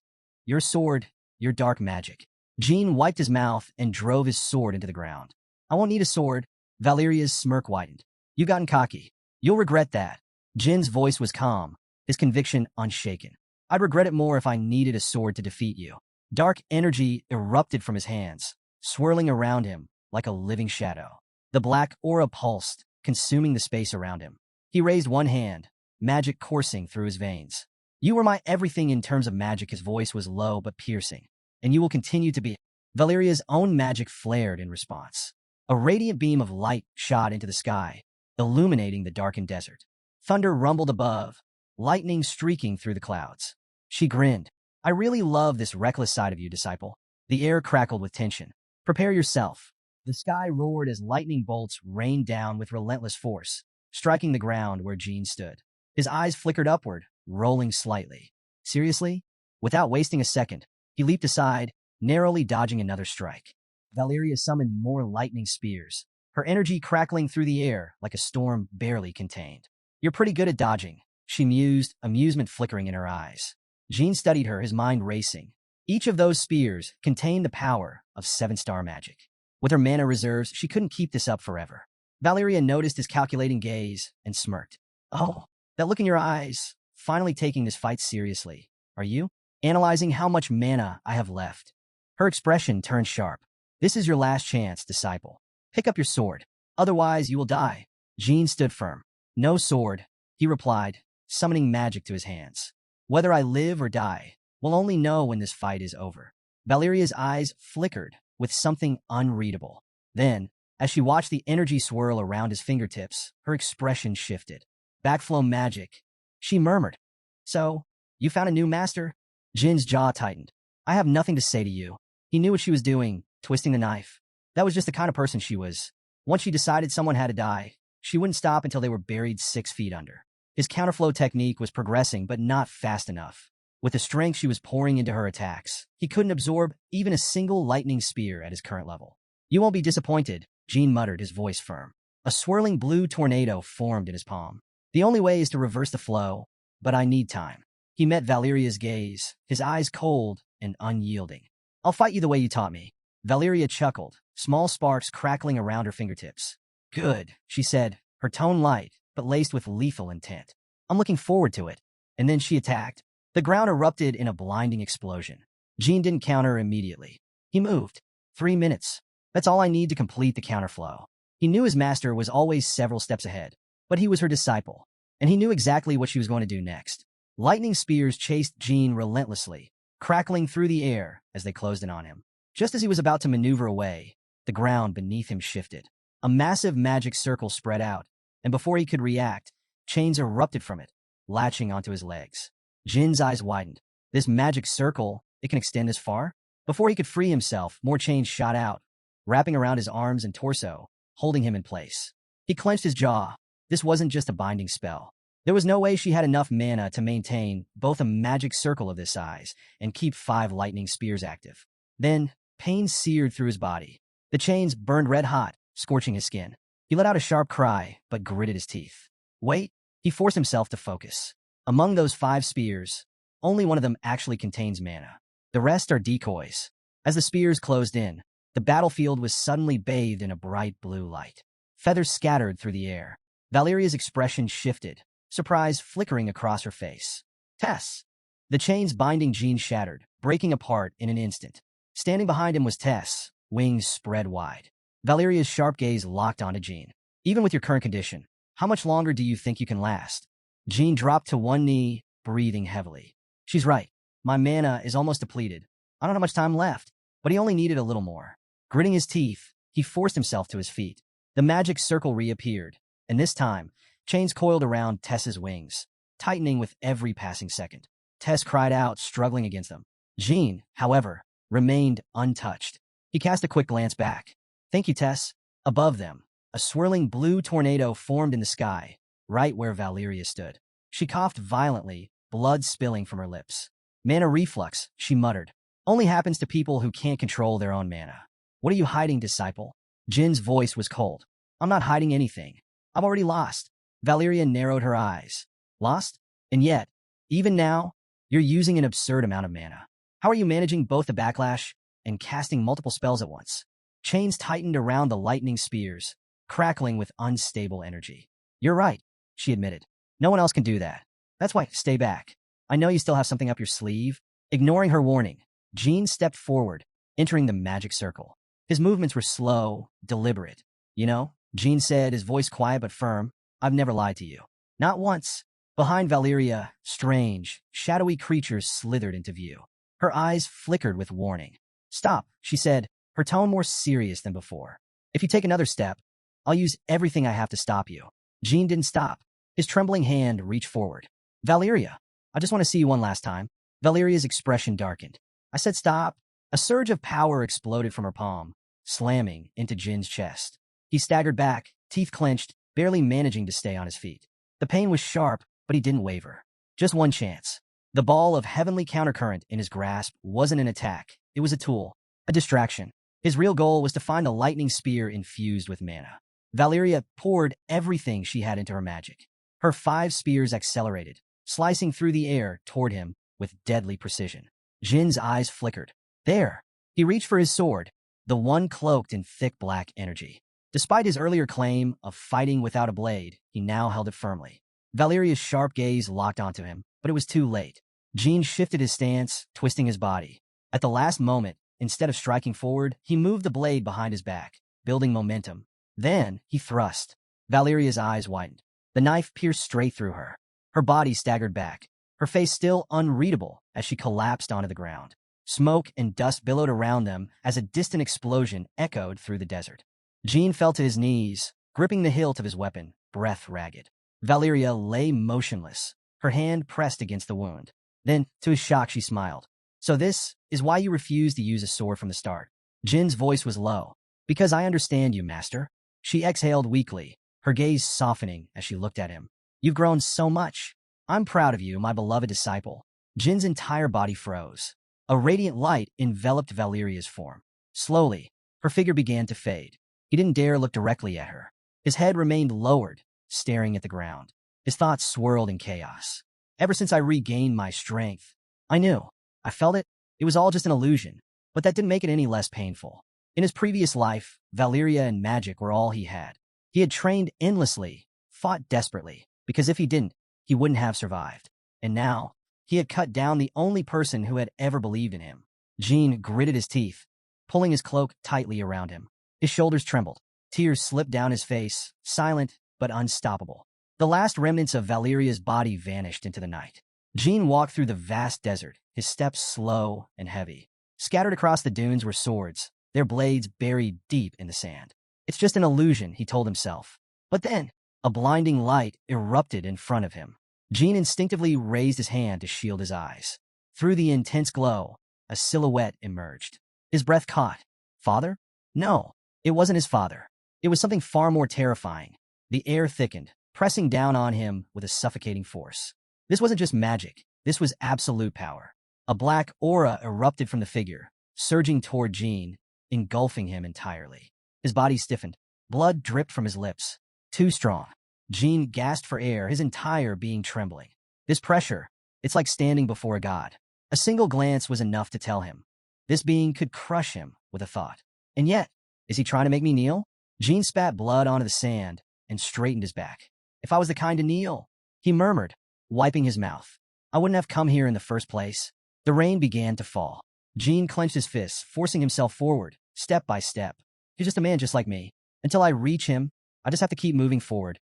Your sword, your dark magic." Jean wiped his mouth and drove his sword into the ground. "I won't need a sword." Valeria's smirk widened. "You've gotten cocky. You'll regret that." Jin's voice was calm, his conviction unshaken. "I'd regret it more if I needed a sword to defeat you." Dark energy erupted from his hands, swirling around him like a living shadow. The black aura pulsed, consuming the space around him. He raised one hand, magic coursing through his veins. "You were my everything in terms of magic." His voice was low but piercing. "And you will continue to be." Valeria's own magic flared in response. A radiant beam of light shot into the sky, illuminating the darkened desert. Thunder rumbled above, lightning streaking through the clouds. She grinned. "I really love this reckless side of you, disciple." The air crackled with tension. "Prepare yourself." The sky roared as lightning bolts rained down with relentless force, striking the ground where Jean stood. His eyes flickered upward, rolling slightly. "Seriously?" Without wasting a second, he leaped aside, narrowly dodging another strike. Valeria summoned more lightning spears, her energy crackling through the air like a storm barely contained. "You're pretty good at dodging," she mused, amusement flickering in her eyes. Jean studied her, his mind racing. Each of those spears contained the power of 7-star magic. With her mana reserves, she couldn't keep this up forever. Valeria noticed his calculating gaze and smirked. "Oh, that look in your eyes. Finally taking this fight seriously. Are you?" "Analyzing how much mana I have left." Her expression turned sharp. "This is your last chance, disciple. Pick up your sword. Otherwise, you will die." Jean stood firm. "No sword," he replied, summoning magic to his hands. Whether I live or die, we'll only know when this fight is over. Valeria's eyes flickered with something unreadable. Then, as she watched the energy swirl around his fingertips, her expression shifted. Backflow magic. She murmured. So, you found a new master? Jin's jaw tightened. I have nothing to say to you. He knew what she was doing, twisting the knife. That was just the kind of person she was. Once she decided someone had to die, she wouldn't stop until they were buried 6 feet under. His counterflow technique was progressing, but not fast enough. With the strength she was pouring into her attacks, he couldn't absorb even a single lightning spear at his current level. You won't be disappointed, Jin muttered, his voice firm. A swirling blue tornado formed in his palm. The only way is to reverse the flow, but I need time. He met Valeria's gaze, his eyes cold and unyielding. I'll fight you the way you taught me. Valeria chuckled, small sparks crackling around her fingertips. Good, she said, her tone light, but laced with lethal intent. I'm looking forward to it. And then she attacked. The ground erupted in a blinding explosion. Jin didn't counter immediately. He moved. 3 minutes. That's all I need to complete the counterflow. He knew his master was always several steps ahead, but he was her disciple, and he knew exactly what she was going to do next. Lightning spears chased Jin relentlessly, crackling through the air as they closed in on him. Just as he was about to maneuver away, the ground beneath him shifted. A massive magic circle spread out, and before he could react, chains erupted from it, latching onto his legs. Jin's eyes widened. This magic circle, it can extend this far? Before he could free himself, more chains shot out, wrapping around his arms and torso, holding him in place. He clenched his jaw. This wasn't just a binding spell. There was no way she had enough mana to maintain both a magic circle of this size and keep 5 lightning spears active. Then, pain seared through his body. The chains burned red hot, scorching his skin. He let out a sharp cry, but gritted his teeth. Wait, he forced himself to focus. Among those 5 spears, only one of them actually contains mana. The rest are decoys. As the spears closed in, the battlefield was suddenly bathed in a bright blue light. Feathers scattered through the air. Valeria's expression shifted, surprise flickering across her face. Tess! The chains binding Jin shattered, breaking apart in an instant. Standing behind him was Tess, wings spread wide. Valeria's sharp gaze locked onto Jin. Even with your current condition, how much longer do you think you can last? Jin dropped to one knee, breathing heavily. She's right. My mana is almost depleted. I don't have much time left, but he only needed a little more. Gritting his teeth, he forced himself to his feet. The magic circle reappeared, and this time, chains coiled around Tess's wings, tightening with every passing second. Tess cried out, struggling against them. Jin, however, remained untouched. He cast a quick glance back. Thank you, Tess. Above them, a swirling blue tornado formed in the sky, right where Valeria stood. She coughed violently, blood spilling from her lips. Mana reflux, she muttered. Only happens to people who can't control their own mana. What are you hiding, disciple? Jin's voice was cold. I'm not hiding anything. I've already lost. Valeria narrowed her eyes. Lost? And yet, even now, you're using an absurd amount of mana. How are you managing both the backlash and casting multiple spells at once? Chains tightened around the lightning spears, crackling with unstable energy. You're right, she admitted. No one else can do that. That's why, stay back. I know you still have something up your sleeve. Ignoring her warning, Jin stepped forward, entering the magic circle. His movements were slow, deliberate. You know, Jin said, his voice quiet but firm, I've never lied to you. Not once. Behind Valeria, strange, shadowy creatures slithered into view. Her eyes flickered with warning. Stop, she said, her tone more serious than before. If you take another step, I'll use everything I have to stop you. Jin didn't stop. His trembling hand reached forward. Valeria, I just want to see you one last time. Valeria's expression darkened. I said stop. A surge of power exploded from her palm, slamming into Jin's chest. He staggered back, teeth clenched, barely managing to stay on his feet. The pain was sharp, but he didn't waver. Just one chance. The ball of heavenly countercurrent in his grasp wasn't an attack. It was a tool, a distraction. His real goal was to find a lightning spear infused with mana. Valeria poured everything she had into her magic. Her 5 spears accelerated, slicing through the air toward him with deadly precision. Jin's eyes flickered. There! He reached for his sword, the one cloaked in thick black energy. Despite his earlier claim of fighting without a blade, he now held it firmly. Valeria's sharp gaze locked onto him, but it was too late. Jin shifted his stance, twisting his body. At the last moment, instead of striking forward, he moved the blade behind his back, building momentum. Then, he thrust. Valeria's eyes widened. The knife pierced straight through her. Her body staggered back, her face still unreadable as she collapsed onto the ground. Smoke and dust billowed around them as a distant explosion echoed through the desert. Jean fell to his knees, gripping the hilt of his weapon, breath ragged. Valeria lay motionless, her hand pressed against the wound. Then, to his shock, she smiled. "So this is why you refused to use a sword from the start." Jin's voice was low. "Because I understand you, master." She exhaled weakly, her gaze softening as she looked at him. "You've grown so much. I'm proud of you, my beloved disciple." Jin's entire body froze. A radiant light enveloped Valeria's form. Slowly, her figure began to fade. He didn't dare look directly at her. His head remained lowered, staring at the ground. His thoughts swirled in chaos. "Ever since I regained my strength, I knew. I felt it. It was all just an illusion, but that didn't make it any less painful. In his previous life, Valeria and magic were all he had. He had trained endlessly, fought desperately, because if he didn't, he wouldn't have survived. And now, he had cut down the only person who had ever believed in him." Jean gritted his teeth, pulling his cloak tightly around him. His shoulders trembled. Tears slipped down his face, silent but unstoppable. The last remnants of Valeria's body vanished into the night. Jean walked through the vast desert, his steps slow and heavy. Scattered across the dunes were swords, their blades buried deep in the sand. "It's just an illusion," he told himself. But then, a blinding light erupted in front of him. Jean instinctively raised his hand to shield his eyes. Through the intense glow, a silhouette emerged. His breath caught. Father? No, it wasn't his father. It was something far more terrifying. The air thickened, pressing down on him with a suffocating force. This wasn't just magic. This was absolute power. A black aura erupted from the figure, surging toward Jean, engulfing him entirely. His body stiffened. Blood dripped from his lips. Too strong. Jean gasped for air, his entire being trembling. This pressure, it's like standing before a god. A single glance was enough to tell him. This being could crush him with a thought. And yet, is he trying to make me kneel? Jean spat blood onto the sand and straightened his back. "If I was the kind to kneel," he murmured, wiping his mouth, "I wouldn't have come here in the first place." The rain began to fall. Jean clenched his fists, forcing himself forward, step by step. "He's just a man just like me. Until I reach him, I just have to keep moving forward,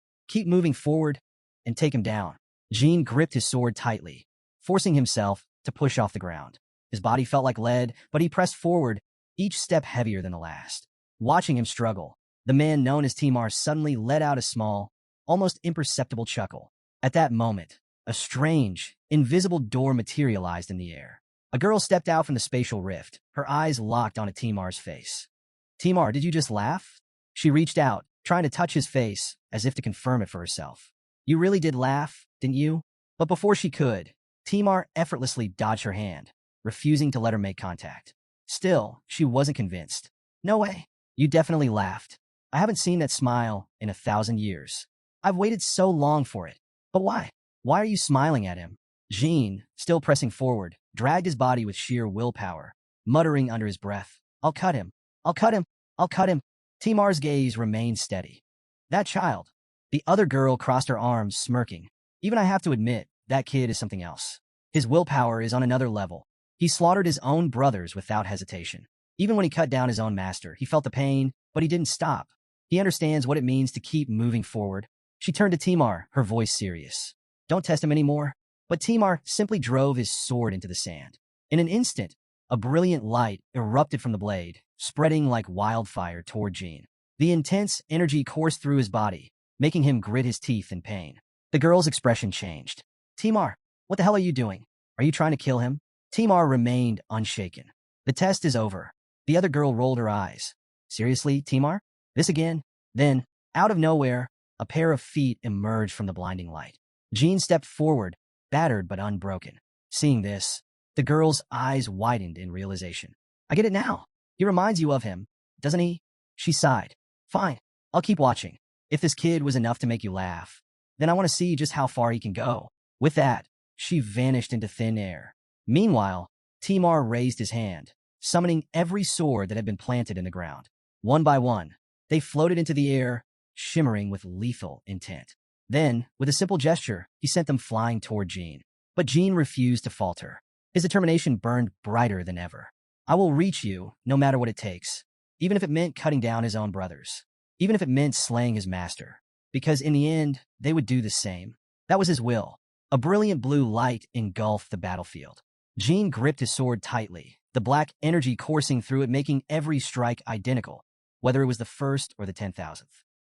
and take him down." Jean gripped his sword tightly, forcing himself to push off the ground. His body felt like lead, but he pressed forward, each step heavier than the last. Watching him struggle, the man known as Timar suddenly let out a small, almost imperceptible chuckle. At that moment, a strange, invisible door materialized in the air. A girl stepped out from the spatial rift, her eyes locked onto Timar's face. "Timar, did you just laugh?" She reached out, trying to touch his face, as if to confirm it for herself. "You really did laugh, didn't you?" But before she could, Timar effortlessly dodged her hand, refusing to let her make contact. Still, she wasn't convinced. "No way. You definitely laughed. I haven't seen that smile in 1,000 years. I've waited so long for it. But why? Why are you smiling at him?" Jean, still pressing forward, dragged his body with sheer willpower, muttering under his breath, "I'll cut him. I'll cut him. I'll cut him." Timar's gaze remained steady. "That child." The other girl crossed her arms, smirking. "Even I have to admit, that kid is something else. His willpower is on another level. He slaughtered his own brothers without hesitation. Even when he cut down his own master, he felt the pain, but he didn't stop. He understands what it means to keep moving forward." She turned to Timar, her voice serious. "Don't test him anymore." But Timar simply drove his sword into the sand. In an instant, a brilliant light erupted from the blade, spreading like wildfire toward Jean. The intense energy coursed through his body, making him grit his teeth in pain. The girl's expression changed. "Timar, what the hell are you doing? Are you trying to kill him?" Timar remained unshaken. "The test is over." The other girl rolled her eyes. "Seriously, Timar? This again?" Then, out of nowhere, a pair of feet emerged from the blinding light. Jean stepped forward, battered but unbroken. Seeing this, the girl's eyes widened in realization. "I get it now. He reminds you of him, doesn't he?" She sighed. "Fine, I'll keep watching. If this kid was enough to make you laugh, then I want to see just how far he can go." With that, she vanished into thin air. Meanwhile, Timar raised his hand, summoning every sword that had been planted in the ground. One by one, they floated into the air, shimmering with lethal intent. Then, with a simple gesture, he sent them flying toward Jean. But Jean refused to falter. His determination burned brighter than ever. "I will reach you, no matter what it takes, even if it meant cutting down his own brothers, even if it meant slaying his master, because in the end, they would do the same." That was his will. A brilliant blue light engulfed the battlefield. Jin gripped his sword tightly, the black energy coursing through it making every strike identical, whether it was the first or the 10,000th.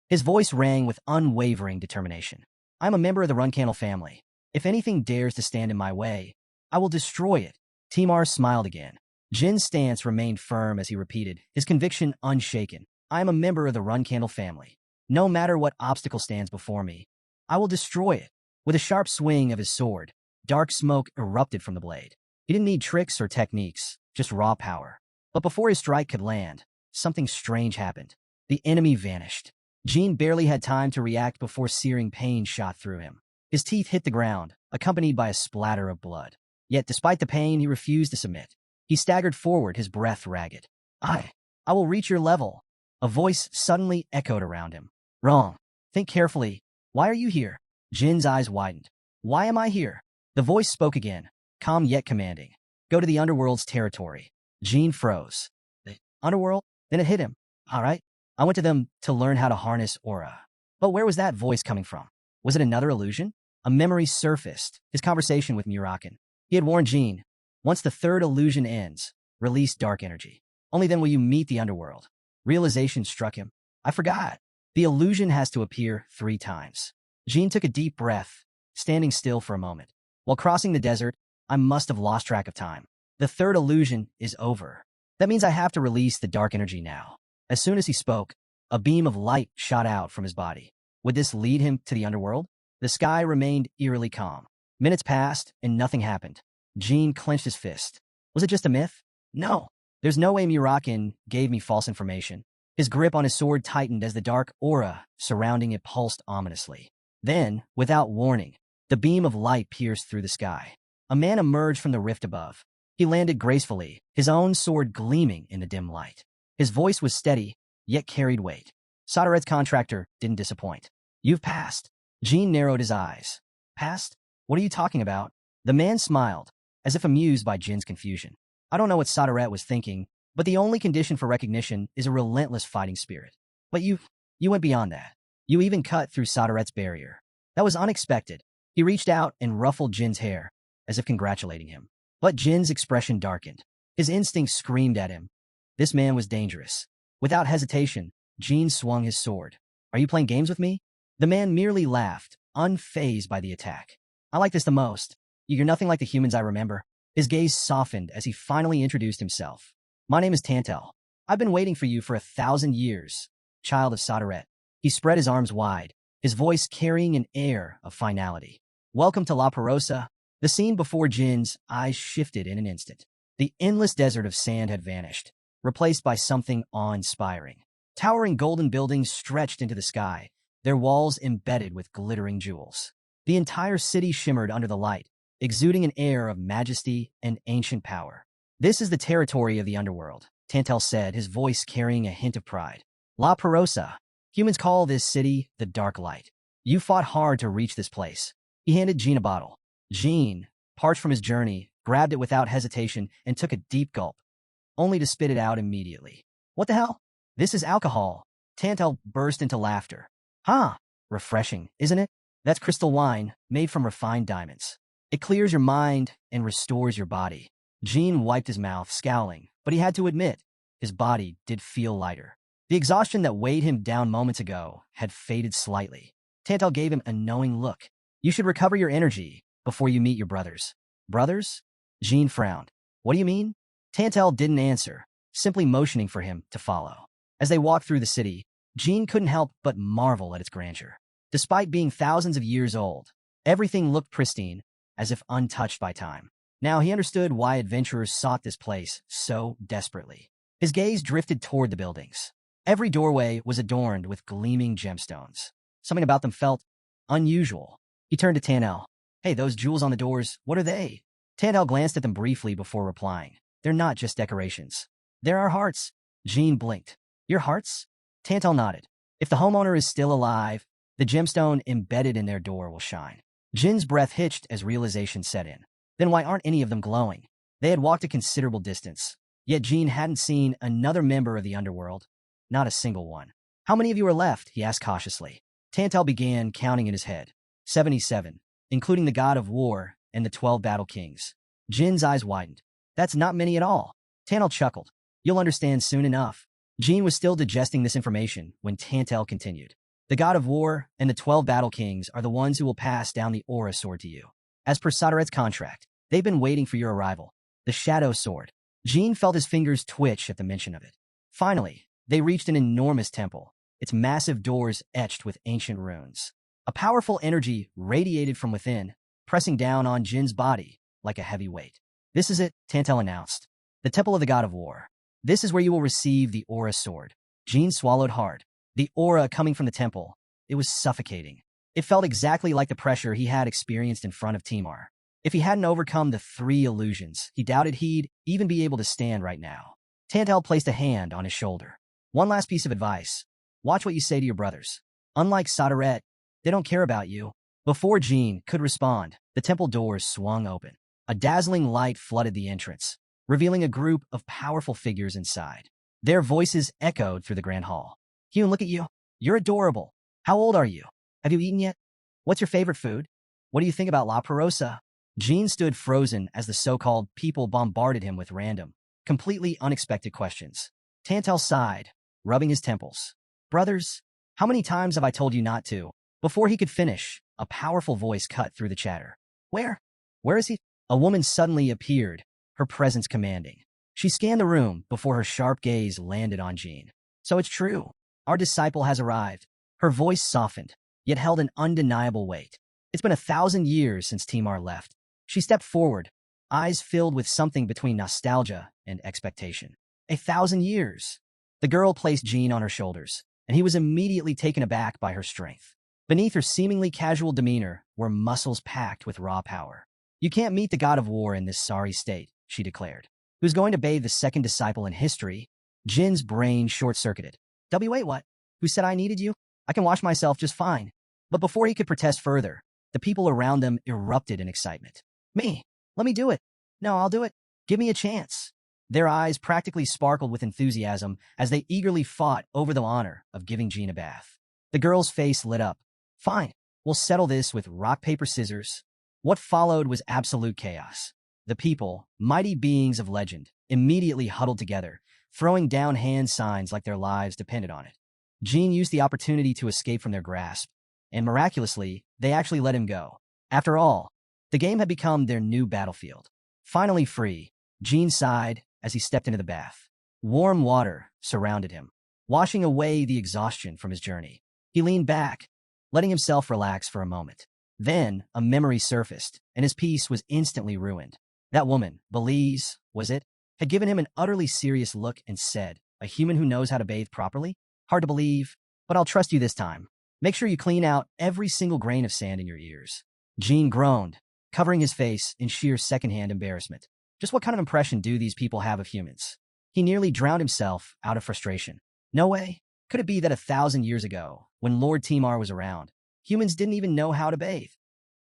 His voice rang with unwavering determination. I'm a member of the Runcandle family. If anything dares to stand in my way, I will destroy it. Timar smiled again. Jin's stance remained firm as he repeated, his conviction unshaken. I am a member of the Runcandle family. No matter what obstacle stands before me, I will destroy it. With a sharp swing of his sword, dark smoke erupted from the blade. He didn't need tricks or techniques, just raw power. But before his strike could land, something strange happened. The enemy vanished. Jin barely had time to react before searing pain shot through him. His teeth hit the ground, accompanied by a splatter of blood. Yet despite the pain, he refused to submit. He staggered forward, his breath ragged. I will reach your level. A voice suddenly echoed around him. Wrong. Think carefully. Why are you here? Jin's eyes widened. Why am I here? The voice spoke again, calm yet commanding. Go to the underworld's territory. Jin froze. The underworld? Then it hit him. All right. I went to them to learn how to harness aura. But where was that voice coming from? Was it another illusion? A memory surfaced, his conversation with Mirakin. He had warned Jin, once the third illusion ends, release dark energy. Only then will you meet the underworld. Realization struck him. I forgot. The illusion has to appear 3 times. Jin took a deep breath, standing still for a moment. While crossing the desert, I must have lost track of time. The third illusion is over. That means I have to release the dark energy now. As soon as he spoke, a beam of light shot out from his body. Would this lead him to the underworld? The sky remained eerily calm. Minutes passed, and nothing happened. Jin clenched his fist. Was it just a myth? No. There's no way Mirakin gave me false information. His grip on his sword tightened as the dark aura surrounding it pulsed ominously. Then, without warning, the beam of light pierced through the sky. A man emerged from the rift above. He landed gracefully, his own sword gleaming in the dim light. His voice was steady, yet carried weight. Sodaret's contractor didn't disappoint. You've passed. Jin narrowed his eyes. Passed? What are you talking about? The man smiled, as if amused by Jin's confusion. I don't know what Sodaret was thinking, but the only condition for recognition is a relentless fighting spirit. But you went beyond that. You even cut through Sodaret's barrier. That was unexpected. He reached out and ruffled Jin's hair, as if congratulating him. But Jin's expression darkened. His instincts screamed at him. This man was dangerous. Without hesitation, Jin swung his sword. Are you playing games with me? The man merely laughed, unfazed by the attack. I like this the most. You're nothing like the humans I remember. His gaze softened as he finally introduced himself. My name is Tantel. I've been waiting for you for 1,000 years, child of Sodaret. He spread his arms wide, his voice carrying an air of finality. Welcome to La Perosa. The scene before Jin's eyes shifted in an instant. The endless desert of sand had vanished, replaced by something awe-inspiring. Towering golden buildings stretched into the sky, their walls embedded with glittering jewels. The entire city shimmered under the light, exuding an air of majesty and ancient power. This is the territory of the underworld, Tantel said, his voice carrying a hint of pride. La Perosa. Humans call this city the Dark Light. You fought hard to reach this place. He handed Jin a bottle. Jin, parched from his journey, grabbed it without hesitation and took a deep gulp, only to spit it out immediately. What the hell? This is alcohol. Tantel burst into laughter. Huh, refreshing, isn't it? That's crystal wine, made from refined diamonds. It clears your mind and restores your body. Jin wiped his mouth, scowling, but he had to admit, his body did feel lighter. The exhaustion that weighed him down moments ago had faded slightly. Tantel gave him a knowing look. You should recover your energy before you meet your brothers. Brothers? Jin frowned. What do you mean? Tantel didn't answer, simply motioning for him to follow. As they walked through the city, Jin couldn't help but marvel at its grandeur. Despite being thousands of years old, everything looked pristine, as if untouched by time. Now he understood why adventurers sought this place so desperately. His gaze drifted toward the buildings. Every doorway was adorned with gleaming gemstones. Something about them felt unusual. He turned to Tanel. Hey, those jewels on the doors, what are they? Tanel glanced at them briefly before replying. They're not just decorations. They're our hearts. Jin blinked. Your hearts? Tantel nodded. If the homeowner is still alive, the gemstone embedded in their door will shine. Jin's breath hitched as realization set in. Then why aren't any of them glowing? They had walked a considerable distance, yet Jin hadn't seen another member of the underworld. Not a single one. How many of you are left? He asked cautiously. Tantel began counting in his head. 77. including the god of war and the 12 battle kings. Jin's eyes widened. That's not many at all. Tantel chuckled. You'll understand soon enough. Jin was still digesting this information when Tantel continued. The god of war and the 12 battle kings are the ones who will pass down the aura sword to you. As per Sodaret's contract, they've been waiting for your arrival. The shadow sword. Jin felt his fingers twitch at the mention of it. Finally, they reached an enormous temple, its massive doors etched with ancient runes. A powerful energy radiated from within, pressing down on Jin's body like a heavy weight. This is it, Tantel announced. The Temple of the God of War. This is where you will receive the aura sword. Jin swallowed hard. The aura coming from the temple. It was suffocating. It felt exactly like the pressure he had experienced in front of Timar. If he hadn't overcome the 3 illusions, he doubted he'd even be able to stand right now. Tantel placed a hand on his shoulder. One last piece of advice. Watch what you say to your brothers. Unlike Sodaret, they don't care about you. Before Jin could respond, the temple doors swung open. A dazzling light flooded the entrance, revealing a group of powerful figures inside. Their voices echoed through the grand hall. Hyun, look at you. You're adorable. How old are you? Have you eaten yet? What's your favorite food? What do you think about La Perosa? Jin stood frozen as the so-called people bombarded him with random, completely unexpected questions. Tantel sighed, rubbing his temples. Brothers, how many times have I told you not to? Before he could finish, a powerful voice cut through the chatter. Where? Where is he? A woman suddenly appeared, her presence commanding. She scanned the room before her sharp gaze landed on Jin. So it's true. Our disciple has arrived. Her voice softened, yet held an undeniable weight. It's been 1,000 years since Timar left. She stepped forward, eyes filled with something between nostalgia and expectation. 1,000 years. The girl placed Jin on her shoulders, and he was immediately taken aback by her strength. Beneath her seemingly casual demeanor were muscles packed with raw power. You can't meet the god of war in this sorry state, she declared. Who's going to bathe the second disciple in history? Jin's brain short-circuited. Wait, what? Who said I needed you? I can wash myself just fine. But before he could protest further, the people around them erupted in excitement. Me? Let me do it. No, I'll do it. Give me a chance. Their eyes practically sparkled with enthusiasm as they eagerly fought over the honor of giving Jin a bath. The girl's face lit up. Fine, we'll settle this with rock, paper, scissors. What followed was absolute chaos. The people, mighty beings of legend, immediately huddled together, throwing down hand signs like their lives depended on it. Jin used the opportunity to escape from their grasp, and miraculously, they actually let him go. After all, the game had become their new battlefield. Finally free, Jin sighed as he stepped into the bath. Warm water surrounded him, washing away the exhaustion from his journey. He leaned back, letting himself relax for a moment. Then, a memory surfaced, and his peace was instantly ruined. That woman, Belize, was it, had given him an utterly serious look and said, a human who knows how to bathe properly? Hard to believe, but I'll trust you this time. Make sure you clean out every single grain of sand in your ears. Jin groaned, covering his face in sheer secondhand embarrassment. Just what kind of impression do these people have of humans? He nearly drowned himself out of frustration. No way. Could it be that 1,000 years ago, when Lord Timar was around, humans didn't even know how to bathe?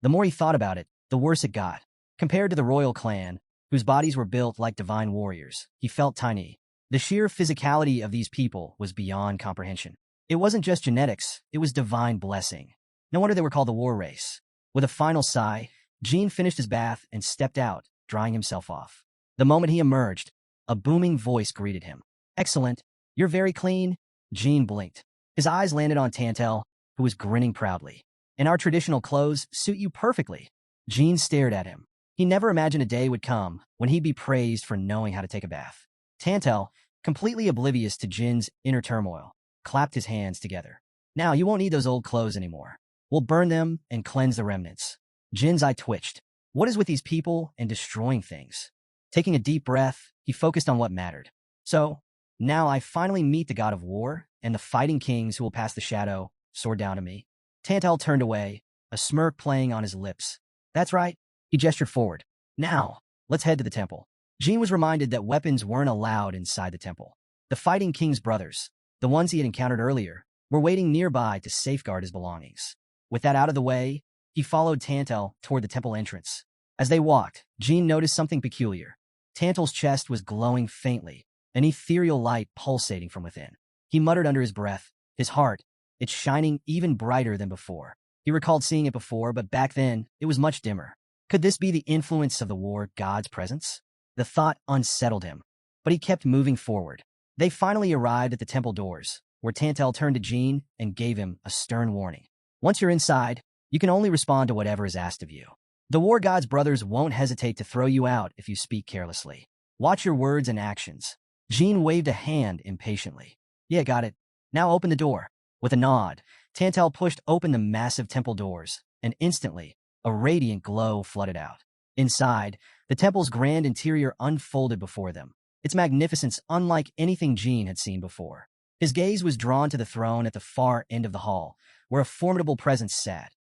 The more he thought about it, the worse it got. Compared to the royal clan, whose bodies were built like divine warriors, he felt tiny. The sheer physicality of these people was beyond comprehension. It wasn't just genetics, it was divine blessing. No wonder they were called the war race. With a final sigh, Jin finished his bath and stepped out, drying himself off. The moment he emerged, a booming voice greeted him. Excellent. You're very clean. Jin blinked. His eyes landed on Tantel, who was grinning proudly. And our traditional clothes suit you perfectly. Jin stared at him. He never imagined a day would come when he'd be praised for knowing how to take a bath. Tantel, completely oblivious to Jin's inner turmoil, clapped his hands together. Now you won't need those old clothes anymore. We'll burn them and cleanse the remnants. Jin's eye twitched. What is with these people and destroying things? Taking a deep breath, he focused on what mattered. So, now I finally meet the god of war and the fighting kings who will pass the shadow sword down to me. Tantel turned away, a smirk playing on his lips. That's right. He gestured forward. Now, let's head to the temple. Jin was reminded that weapons weren't allowed inside the temple. The fighting king's brothers, the ones he had encountered earlier, were waiting nearby to safeguard his belongings. With that out of the way, he followed Tantel toward the temple entrance. As they walked, Jin noticed something peculiar. Tantel's chest was glowing faintly, an ethereal light pulsating from within. He muttered under his breath, his heart, it's shining even brighter than before. He recalled seeing it before, but back then, it was much dimmer. Could this be the influence of the war god's presence? The thought unsettled him, but he kept moving forward. They finally arrived at the temple doors, where Tantel turned to Jean and gave him a stern warning. Once you're inside, you can only respond to whatever is asked of you. The war god's brothers won't hesitate to throw you out if you speak carelessly. Watch your words and actions. Jean waved a hand impatiently. Yeah, got it. Now open the door. With a nod, Tantel pushed open the massive temple doors, and instantly, a radiant glow flooded out. Inside, the temple's grand interior unfolded before them, its magnificence unlike anything Jean had seen before. His gaze was drawn to the throne at the far end of the hall, where a formidable presence sat.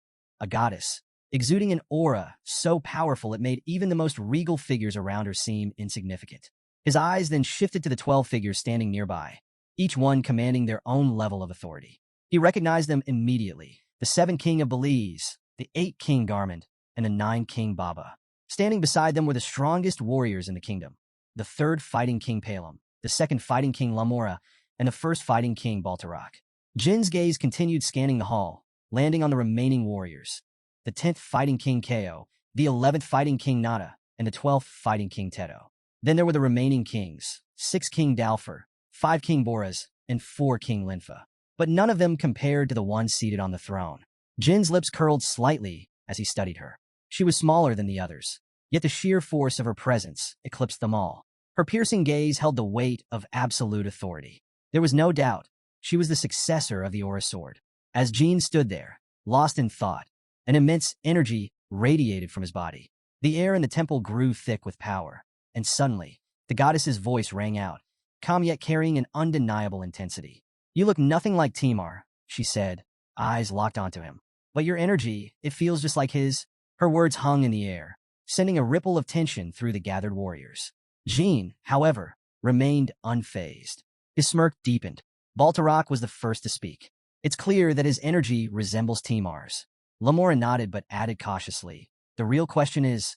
A goddess, exuding an aura so powerful it made even the most regal figures around her seem insignificant. His eyes then shifted to the 12 figures standing nearby, each one commanding their own level of authority. He recognized them immediately: the 7 King of Belize, the 8 King Garmond, and the 9 King Baba. Standing beside them were the strongest warriors in the kingdom: the 3rd Fighting King Palem, the 2nd Fighting King Lamora, and the 1st Fighting King Baltarak. Jin's gaze continued scanning the hall, landing on the remaining warriors: the 10th Fighting King Ko, the 11th Fighting King Nada, and the 12th Fighting King Teto. Then there were the remaining kings: 6 King Dalfer, 5 King Boras, and 4 King Linfa. But none of them compared to the one seated on the throne. Jin's lips curled slightly as he studied her. She was smaller than the others, yet the sheer force of her presence eclipsed them all. Her piercing gaze held the weight of absolute authority. There was no doubt she was the successor of the Aura Sword. As Jin stood there, lost in thought, an immense energy radiated from his body. The air in the temple grew thick with power, and suddenly, the goddess's voice rang out, calm yet carrying an undeniable intensity. You look nothing like Timar, she said, eyes locked onto him. But your energy, it feels just like his. Her words hung in the air, sending a ripple of tension through the gathered warriors. Jean, however, remained unfazed. His smirk deepened. Baltarak was the first to speak. It's clear that his energy resembles Timar's. Lamora nodded but added cautiously, the real question is,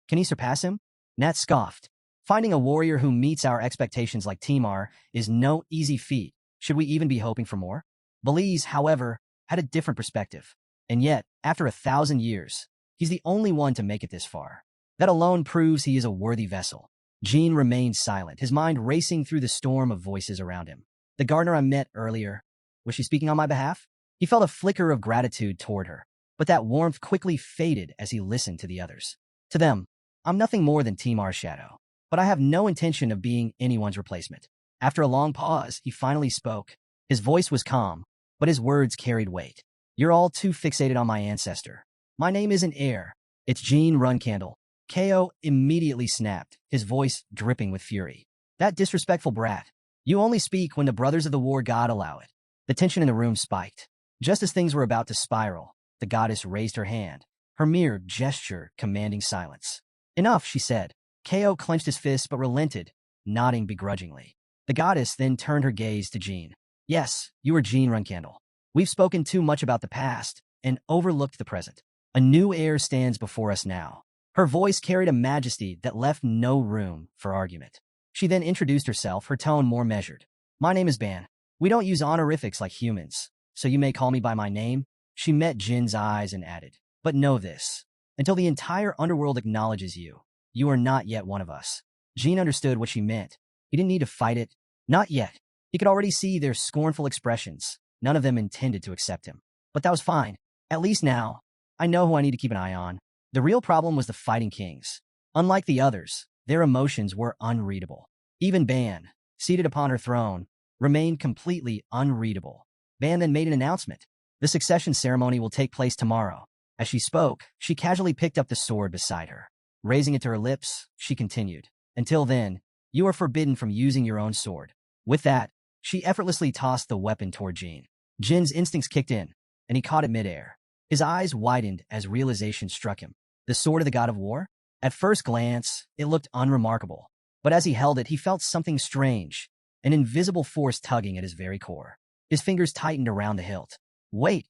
can he surpass him? Nat scoffed. Finding a warrior who meets our expectations like Timar is no easy feat. Should we even be hoping for more? Belize, however, had a different perspective. And yet, after 1,000 years, he's the only one to make it this far. That alone proves he is a worthy vessel. Jean remained silent, his mind racing through the storm of voices around him. The gardener I met earlier, was she speaking on my behalf? He felt a flicker of gratitude toward her, but that warmth quickly faded as he listened to the others. To them, I'm nothing more than Timar's shadow, but I have no intention of being anyone's replacement. After a long pause, he finally spoke. His voice was calm, but his words carried weight. You're all too fixated on my ancestor. My name isn't Heir. It's Jean Runcandle. Ko immediately snapped, his voice dripping with fury. That disrespectful brat. You only speak when the brothers of the war god allow it. The tension in the room spiked. Just as things were about to spiral, the goddess raised her hand, her mere gesture commanding silence. Enough, she said. Ko clenched his fist but relented, nodding begrudgingly. The goddess then turned her gaze to Jean. Yes, you are Jean Runcandle. We've spoken too much about the past and overlooked the present. A new heir stands before us now. Her voice carried a majesty that left no room for argument. She then introduced herself, her tone more measured. My name is Ban. We don't use honorifics like humans, so you may call me by my name. She met Jin's eyes and added, but know this. Until the entire underworld acknowledges you, you are not yet one of us. Jin understood what she meant. He didn't need to fight it. Not yet. He could already see their scornful expressions. None of them intended to accept him. But that was fine. At least now, I know who I need to keep an eye on. The real problem was the Fighting Kings. Unlike the others, their emotions were unreadable. Even Ban, seated upon her throne, remained completely unreadable. Ban then made an announcement. The succession ceremony will take place tomorrow. As she spoke, she casually picked up the sword beside her. Raising it to her lips, she continued. Until then, you are forbidden from using your own sword. With that, she effortlessly tossed the weapon toward Jean. Jin's instincts kicked in, and he caught it midair. His eyes widened as realization struck him. The sword of the god of war? At first glance, it looked unremarkable. But as he held it, he felt something strange, an invisible force tugging at his very core. His fingers tightened around the hilt. Wait,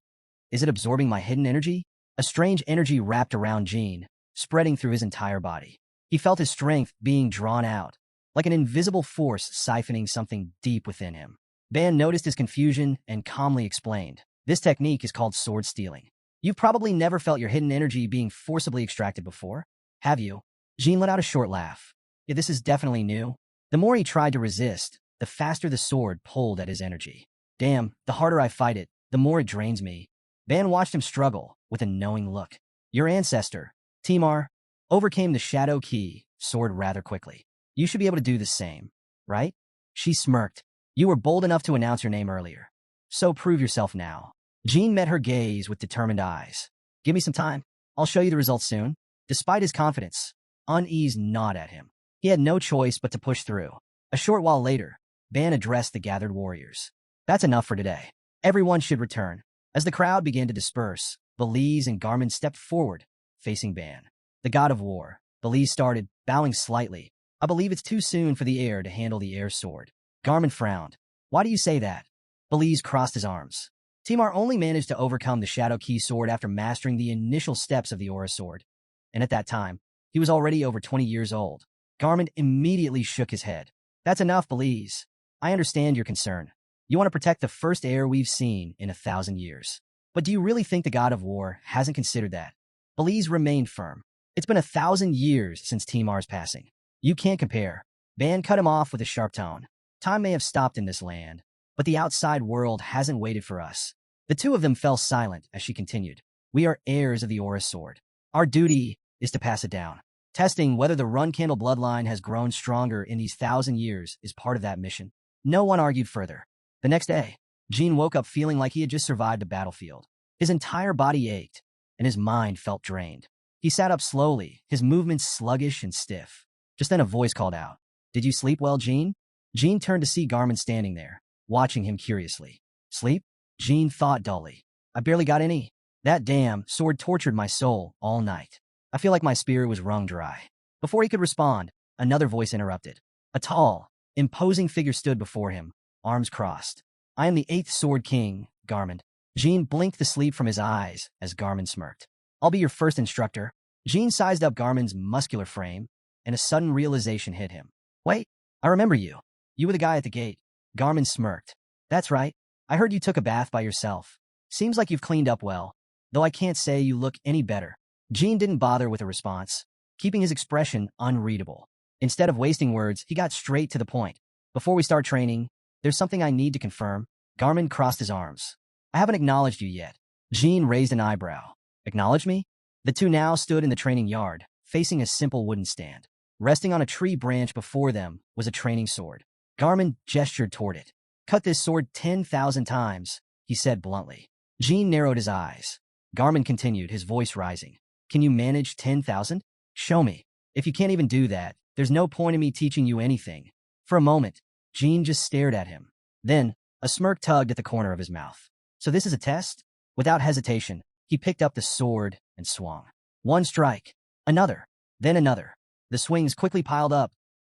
is it absorbing my hidden energy? A strange energy wrapped around Jean, spreading through his entire body. He felt his strength being drawn out, like an invisible force siphoning something deep within him. Ban noticed his confusion and calmly explained. This technique is called sword stealing. You've probably never felt your hidden energy being forcibly extracted before, have you? Jean let out a short laugh. Yeah, this is definitely new. The more he tried to resist, the faster the sword pulled at his energy. Damn, the harder I fight it, the more it drains me. Ban watched him struggle with a knowing look. Your ancestor, Timar, overcame the Shadow Key sword rather quickly. You should be able to do the same, right? She smirked. You were bold enough to announce your name earlier. So prove yourself now. Jean met her gaze with determined eyes. Give me some time. I'll show you the results soon. Despite his confidence, unease gnawed at him. He had no choice but to push through. A short while later, Ban addressed the gathered warriors. That's enough for today. Everyone should return. As the crowd began to disperse, Belize and Garmin stepped forward, facing Ban. The god of war. Belize started, bowing slightly. I believe it's too soon for the heir to handle the heir's sword. Garmin frowned. Why do you say that? Belize crossed his arms. Timar only managed to overcome the Shadow Key sword after mastering the initial steps of the Aura sword. And at that time, he was already over 20 years old. Garmin immediately shook his head. That's enough, Belize. I understand your concern. You want to protect the first heir we've seen in 1,000 years. But do you really think the god of war hasn't considered that? Belize remained firm. It's been 1,000 years since Timar's passing. You can't compare. Ban cut him off with a sharp tone. Time may have stopped in this land, but the outside world hasn't waited for us. The two of them fell silent as she continued. We are heirs of the Aura sword. Our duty is to pass it down. Testing whether the Runcandle bloodline has grown stronger in these 1,000 years is part of that mission. No one argued further. The next day, Jean woke up feeling like he had just survived a battlefield. His entire body ached, and his mind felt drained. He sat up slowly, his movements sluggish and stiff. Just then a voice called out, "Did you sleep well, Jean?" Jean turned to see Garmin standing there, watching him curiously. Sleep? Jean thought dully. I barely got any. That damn sword tortured my soul all night. I feel like my spirit was wrung dry. Before he could respond, another voice interrupted. A tall, imposing figure stood before him, arms crossed. I am the 8th Sword King, Garmin. Jean blinked the sleep from his eyes as Garmin smirked. I'll be your first instructor. Jean sized up Garmin's muscular frame, and a sudden realization hit him. Wait, I remember you. You were the guy at the gate. Garmin smirked. That's right. I heard you took a bath by yourself. Seems like you've cleaned up well, though I can't say you look any better. Jean didn't bother with a response, keeping his expression unreadable. Instead of wasting words, he got straight to the point. Before we start training, there's something I need to confirm. Garmin crossed his arms. I haven't acknowledged you yet. Jean raised an eyebrow. Acknowledge me? The two now stood in the training yard, facing a simple wooden stand. Resting on a tree branch before them was a training sword. Garmin gestured toward it. Cut this sword 10,000 times, he said bluntly. Jean narrowed his eyes. Garmin continued, his voice rising. Can you manage 10,000? Show me. If you can't even do that, there's no point in me teaching you anything. For a moment, Jean just stared at him. Then, a smirk tugged at the corner of his mouth. So this is a test? Without hesitation, he picked up the sword and swung. One strike, another, then another. The swings quickly piled up.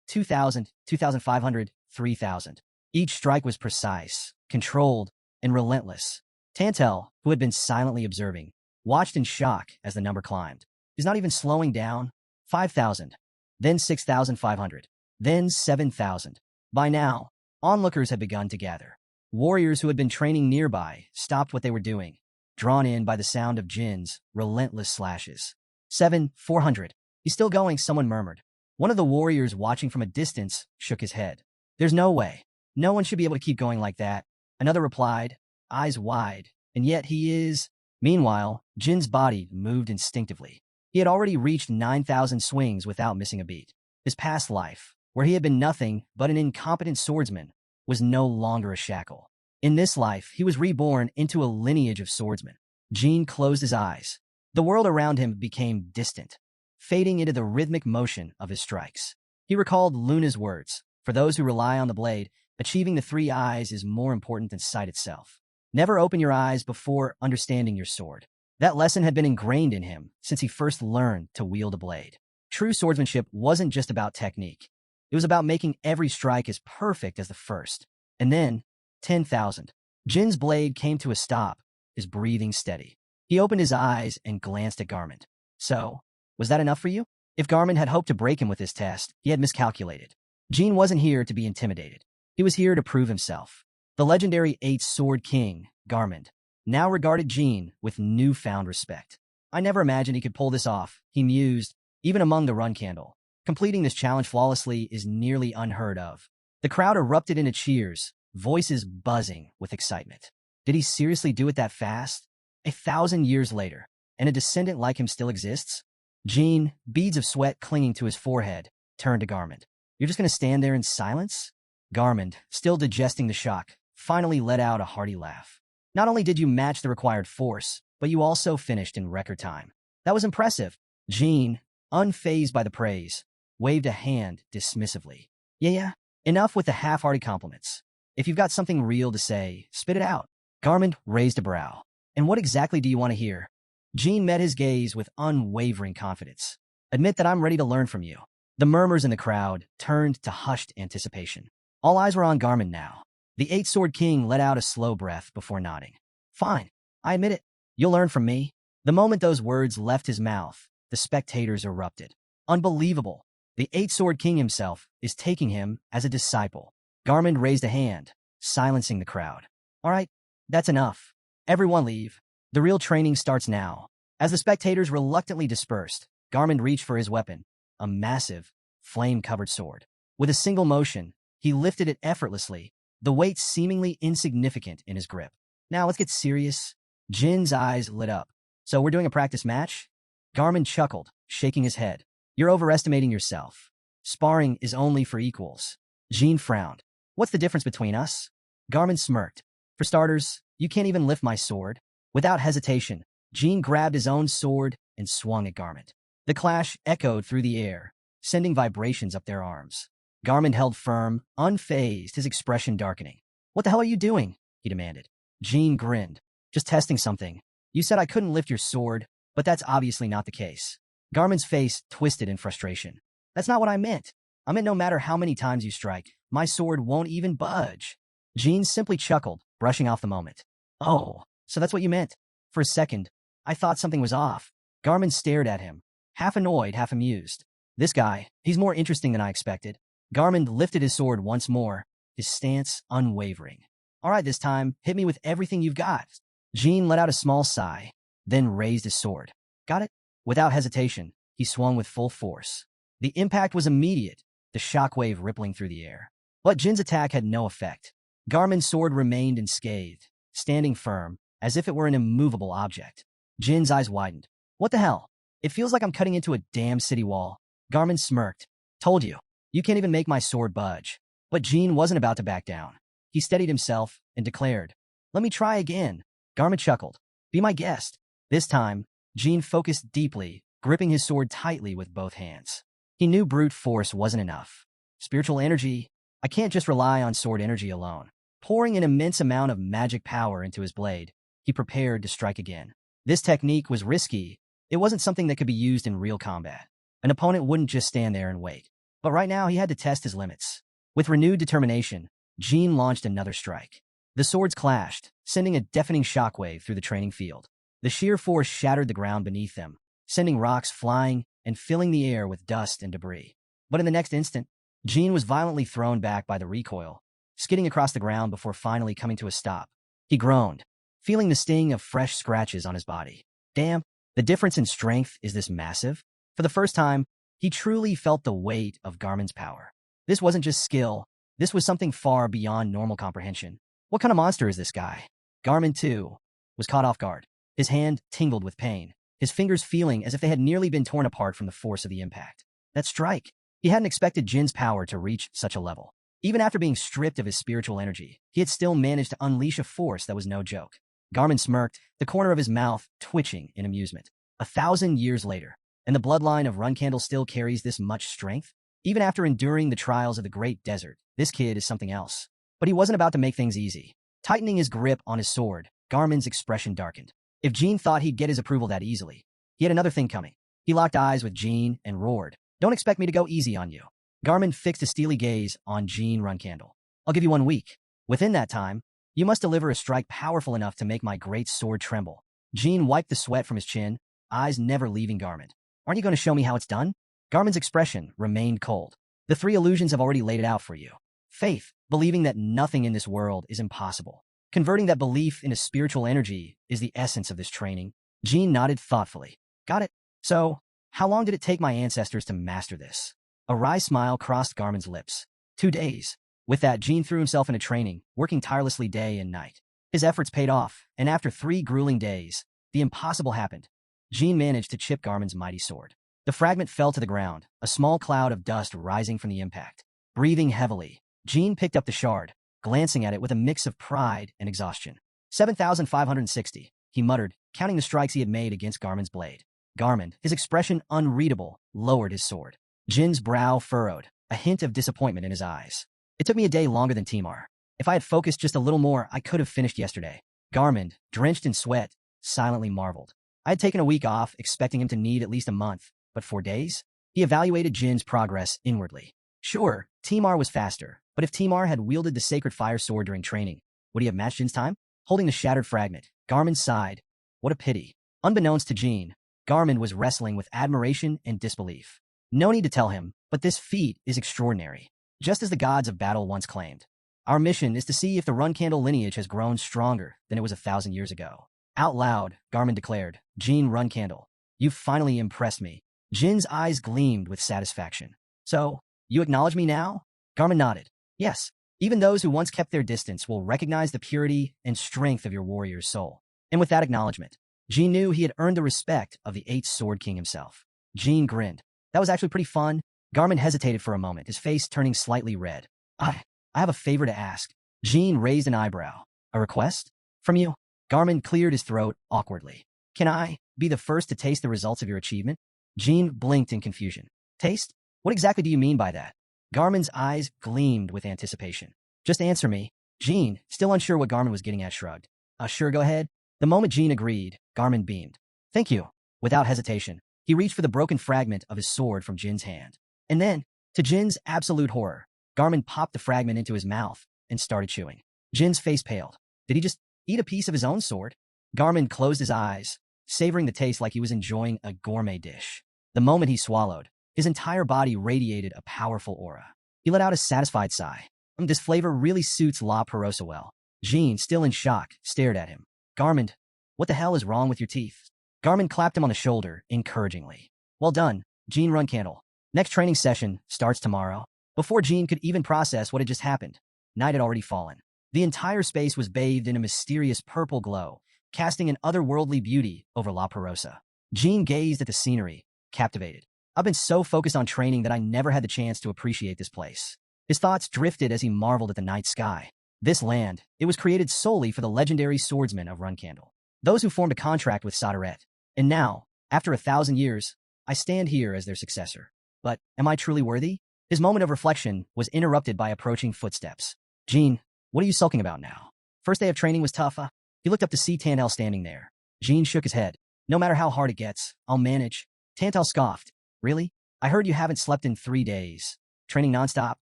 2,000, 2,500, 3,000. Each strike was precise, controlled, and relentless. Tantel, who had been silently observing, watched in shock as the number climbed. He's not even slowing down. 5,000, then 6,500, then 7,000. By now, onlookers had begun to gather. Warriors who had been training nearby stopped what they were doing, drawn in by the sound of Jin's relentless slashes. 400. He's still going, someone murmured. One of the warriors watching from a distance shook his head. There's no way. No one should be able to keep going like that. Another replied, eyes wide, and yet he is. Meanwhile, Jin's body moved instinctively. He had already reached 9,000 swings without missing a beat. His past life, where he had been nothing but an incompetent swordsman, was no longer a shackle. In this life, he was reborn into a lineage of swordsmen. Jin closed his eyes. The world around him became distant, fading into the rhythmic motion of his strikes. He recalled Luna's words, for those who rely on the blade, achieving the 3 eyes is more important than sight itself. Never open your eyes before understanding your sword. That lesson had been ingrained in him since he first learned to wield a blade. True swordsmanship wasn't just about technique. It was about making every strike as perfect as the first. And then, 10,000. Jin's blade came to a stop, his breathing steady. He opened his eyes and glanced at Garmin. So, was that enough for you? If Garmin had hoped to break him with this test, he had miscalculated. Jin wasn't here to be intimidated. He was here to prove himself. The legendary 8th Sword King, Garmin, now regarded Jean with newfound respect. I never imagined he could pull this off, he mused, even among the Runcandle. Completing this challenge flawlessly is nearly unheard of. The crowd erupted into cheers, voices buzzing with excitement. Did he seriously do it that fast? 1,000 years later, and a descendant like him still exists? Jean, beads of sweat clinging to his forehead, turned to Garmond. You're just going to stand there in silence? Garmond, still digesting the shock, finally let out a hearty laugh. Not only did you match the required force, but you also finished in record time. That was impressive. Jean, unfazed by the praise, waved a hand dismissively. Yeah, enough with the half-hearted compliments. If you've got something real to say, spit it out. Garmond raised a brow. And what exactly do you want to hear? Jean met his gaze with unwavering confidence. Admit that I'm ready to learn from you. The murmurs in the crowd turned to hushed anticipation. All eyes were on Garmond now. The Eight-Sword King let out a slow breath before nodding. Fine, I admit it. You'll learn from me. The moment those words left his mouth, the spectators erupted. Unbelievable. The Eight-Sword King himself is taking him as a disciple. Garmond raised a hand, silencing the crowd. All right, that's enough. Everyone leave. The real training starts now. As the spectators reluctantly dispersed, Garmond reached for his weapon, a massive, flame-covered sword. With a single motion, he lifted it effortlessly, the weight seemingly insignificant in his grip. Now let's get serious. Jin's eyes lit up. So we're doing a practice match? Garmond chuckled, shaking his head. You're overestimating yourself. Sparring is only for equals. Jin frowned. What's the difference between us? Garmond smirked. For starters, you can't even lift my sword. Without hesitation, Jin grabbed his own sword and swung at Garmond. The clash echoed through the air, sending vibrations up their arms. Garmond held firm, unfazed, his expression darkening. What the hell are you doing? He demanded. Jin grinned. Just testing something. You said I couldn't lift your sword, but that's obviously not the case. Garmond's face twisted in frustration. That's not what I meant. I meant no matter how many times you strike, my sword won't even budge. Jin simply chuckled, brushing off the moment. Oh, so that's what you meant. For a second, I thought something was off. Garmond stared at him, half annoyed, half amused. This guy, he's more interesting than I expected. Garmond lifted his sword once more, his stance unwavering. All right, this time, hit me with everything you've got. Jin let out a small sigh, then raised his sword. Got it? Without hesitation, he swung with full force. The impact was immediate, the shockwave rippling through the air. But Jin's attack had no effect. Garmond's sword remained unscathed, standing firm, as if it were an immovable object. Jin's eyes widened. What the hell? It feels like I'm cutting into a damn city wall. Garmond smirked. Told you. You can't even make my sword budge. But Jin wasn't about to back down. He steadied himself and declared, Let me try again. Garmond chuckled. Be my guest. This time, Jin focused deeply, gripping his sword tightly with both hands. He knew brute force wasn't enough. Spiritual energy, I can't just rely on sword energy alone. Pouring an immense amount of magic power into his blade, he prepared to strike again. This technique was risky. It wasn't something that could be used in real combat. An opponent wouldn't just stand there and wait. But right now, he had to test his limits. With renewed determination, Jin launched another strike. The swords clashed, sending a deafening shockwave through the training field. The sheer force shattered the ground beneath them, sending rocks flying and filling the air with dust and debris. But in the next instant, Jin was violently thrown back by the recoil, skidding across the ground before finally coming to a stop. He groaned, feeling the sting of fresh scratches on his body. Damn, the difference in strength is this massive? For the first time, he truly felt the weight of Garmond's power. This wasn't just skill, this was something far beyond normal comprehension. What kind of monster is this guy? Garmond, too, was caught off guard. His hand tingled with pain, his fingers feeling as if they had nearly been torn apart from the force of the impact. That strike! He hadn't expected Jin's power to reach such a level. Even after being stripped of his spiritual energy, he had still managed to unleash a force that was no joke. Garmond smirked, the corner of his mouth twitching in amusement. 1,000 years later, and the bloodline of Runcandle still carries this much strength? Even after enduring the trials of the Great Desert, this kid is something else. But he wasn't about to make things easy. Tightening his grip on his sword, Garmond's expression darkened. If Jin thought he'd get his approval that easily, he had another thing coming. He locked eyes with Jin and roared, Don't expect me to go easy on you. Garmond fixed a steely gaze on Jin Runcandle. I'll give you 1 week. Within that time, you must deliver a strike powerful enough to make my great sword tremble. Jin wiped the sweat from his chin, eyes never leaving Garmond. Aren't you going to show me how it's done? Garmond's expression remained cold. The 3 illusions have already laid it out for you. Faith, believing that nothing in this world is impossible. Converting that belief into spiritual energy is the essence of this training. Jean nodded thoughtfully. Got it. So, how long did it take my ancestors to master this? A wry smile crossed Garmin's lips. 2 days. With that, Jean threw himself into training, working tirelessly day and night. His efforts paid off, and after 3 grueling days, the impossible happened. Jean managed to chip Garmin's mighty sword. The fragment fell to the ground, a small cloud of dust rising from the impact. Breathing heavily, Jean picked up the shard, glancing at it with a mix of pride and exhaustion. 7,560, he muttered, counting the strikes he had made against Garmin's blade. Garmin, his expression unreadable, lowered his sword. Jin's brow furrowed, a hint of disappointment in his eyes. It took me a day longer than Timar. If I had focused just a little more, I could have finished yesterday. Garmin, drenched in sweat, silently marveled. I had taken a week off, expecting him to need at least a month, but 4 days? He evaluated Jin's progress inwardly. Sure, Timar was faster, but if Timar had wielded the sacred fire sword during training, would he have matched Jin's time? Holding the shattered fragment, Garmin sighed. What a pity. Unbeknownst to Jin, Garmin was wrestling with admiration and disbelief. No need to tell him, but this feat is extraordinary. Just as the gods of battle once claimed. Our mission is to see if the Runcandle lineage has grown stronger than it was 1,000 years ago. Out loud, Garmin declared, Jin Runcandle, you've finally impressed me. Jin's eyes gleamed with satisfaction. So, you acknowledge me now? Garmin nodded. Yes, even those who once kept their distance will recognize the purity and strength of your warrior's soul. And with that acknowledgement, Jin knew he had earned the respect of the 8th Sword King himself. Jin grinned. That was actually pretty fun. Garmin hesitated for a moment, his face turning slightly red. I have a favor to ask. Jin raised an eyebrow. A request? From you? Garmin cleared his throat awkwardly. Can I be the first to taste the results of your achievement? Jin blinked in confusion. Taste? What exactly do you mean by that? Garmin's eyes gleamed with anticipation. Just answer me. Jin, still unsure what Garmin was getting at, shrugged. Sure, go ahead. The moment Jin agreed, Garmin beamed. Thank you. Without hesitation, he reached for the broken fragment of his sword from Jin's hand. And then, to Jin's absolute horror, Garmin popped the fragment into his mouth and started chewing. Jin's face paled. Did he just eat a piece of his own sword? Garmin closed his eyes, savoring the taste like he was enjoying a gourmet dish. The moment he swallowed, his entire body radiated a powerful aura. He let out a satisfied sigh. This flavor really suits La Perosa well. Jin, still in shock, stared at him. Garmin, what the hell is wrong with your teeth? Garmin clapped him on the shoulder, encouragingly. Well done, Jin Runcandle. Next training session starts tomorrow. Before Jin could even process what had just happened, night had already fallen. The entire space was bathed in a mysterious purple glow, casting an otherworldly beauty over La Perosa. Jin gazed at the scenery, captivated. I've been so focused on training that I never had the chance to appreciate this place. His thoughts drifted as he marveled at the night sky. This land, it was created solely for the legendary swordsmen of Runcandle, those who formed a contract with Sodaret. And now, after 1,000 years, I stand here as their successor. But am I truly worthy? His moment of reflection was interrupted by approaching footsteps. Jin, what are you sulking about now? First day of training was tough, He looked up to see Tantal standing there. Jin shook his head. No matter how hard it gets, I'll manage. Tantal scoffed. Really? I heard you haven't slept in 3 days. Training nonstop?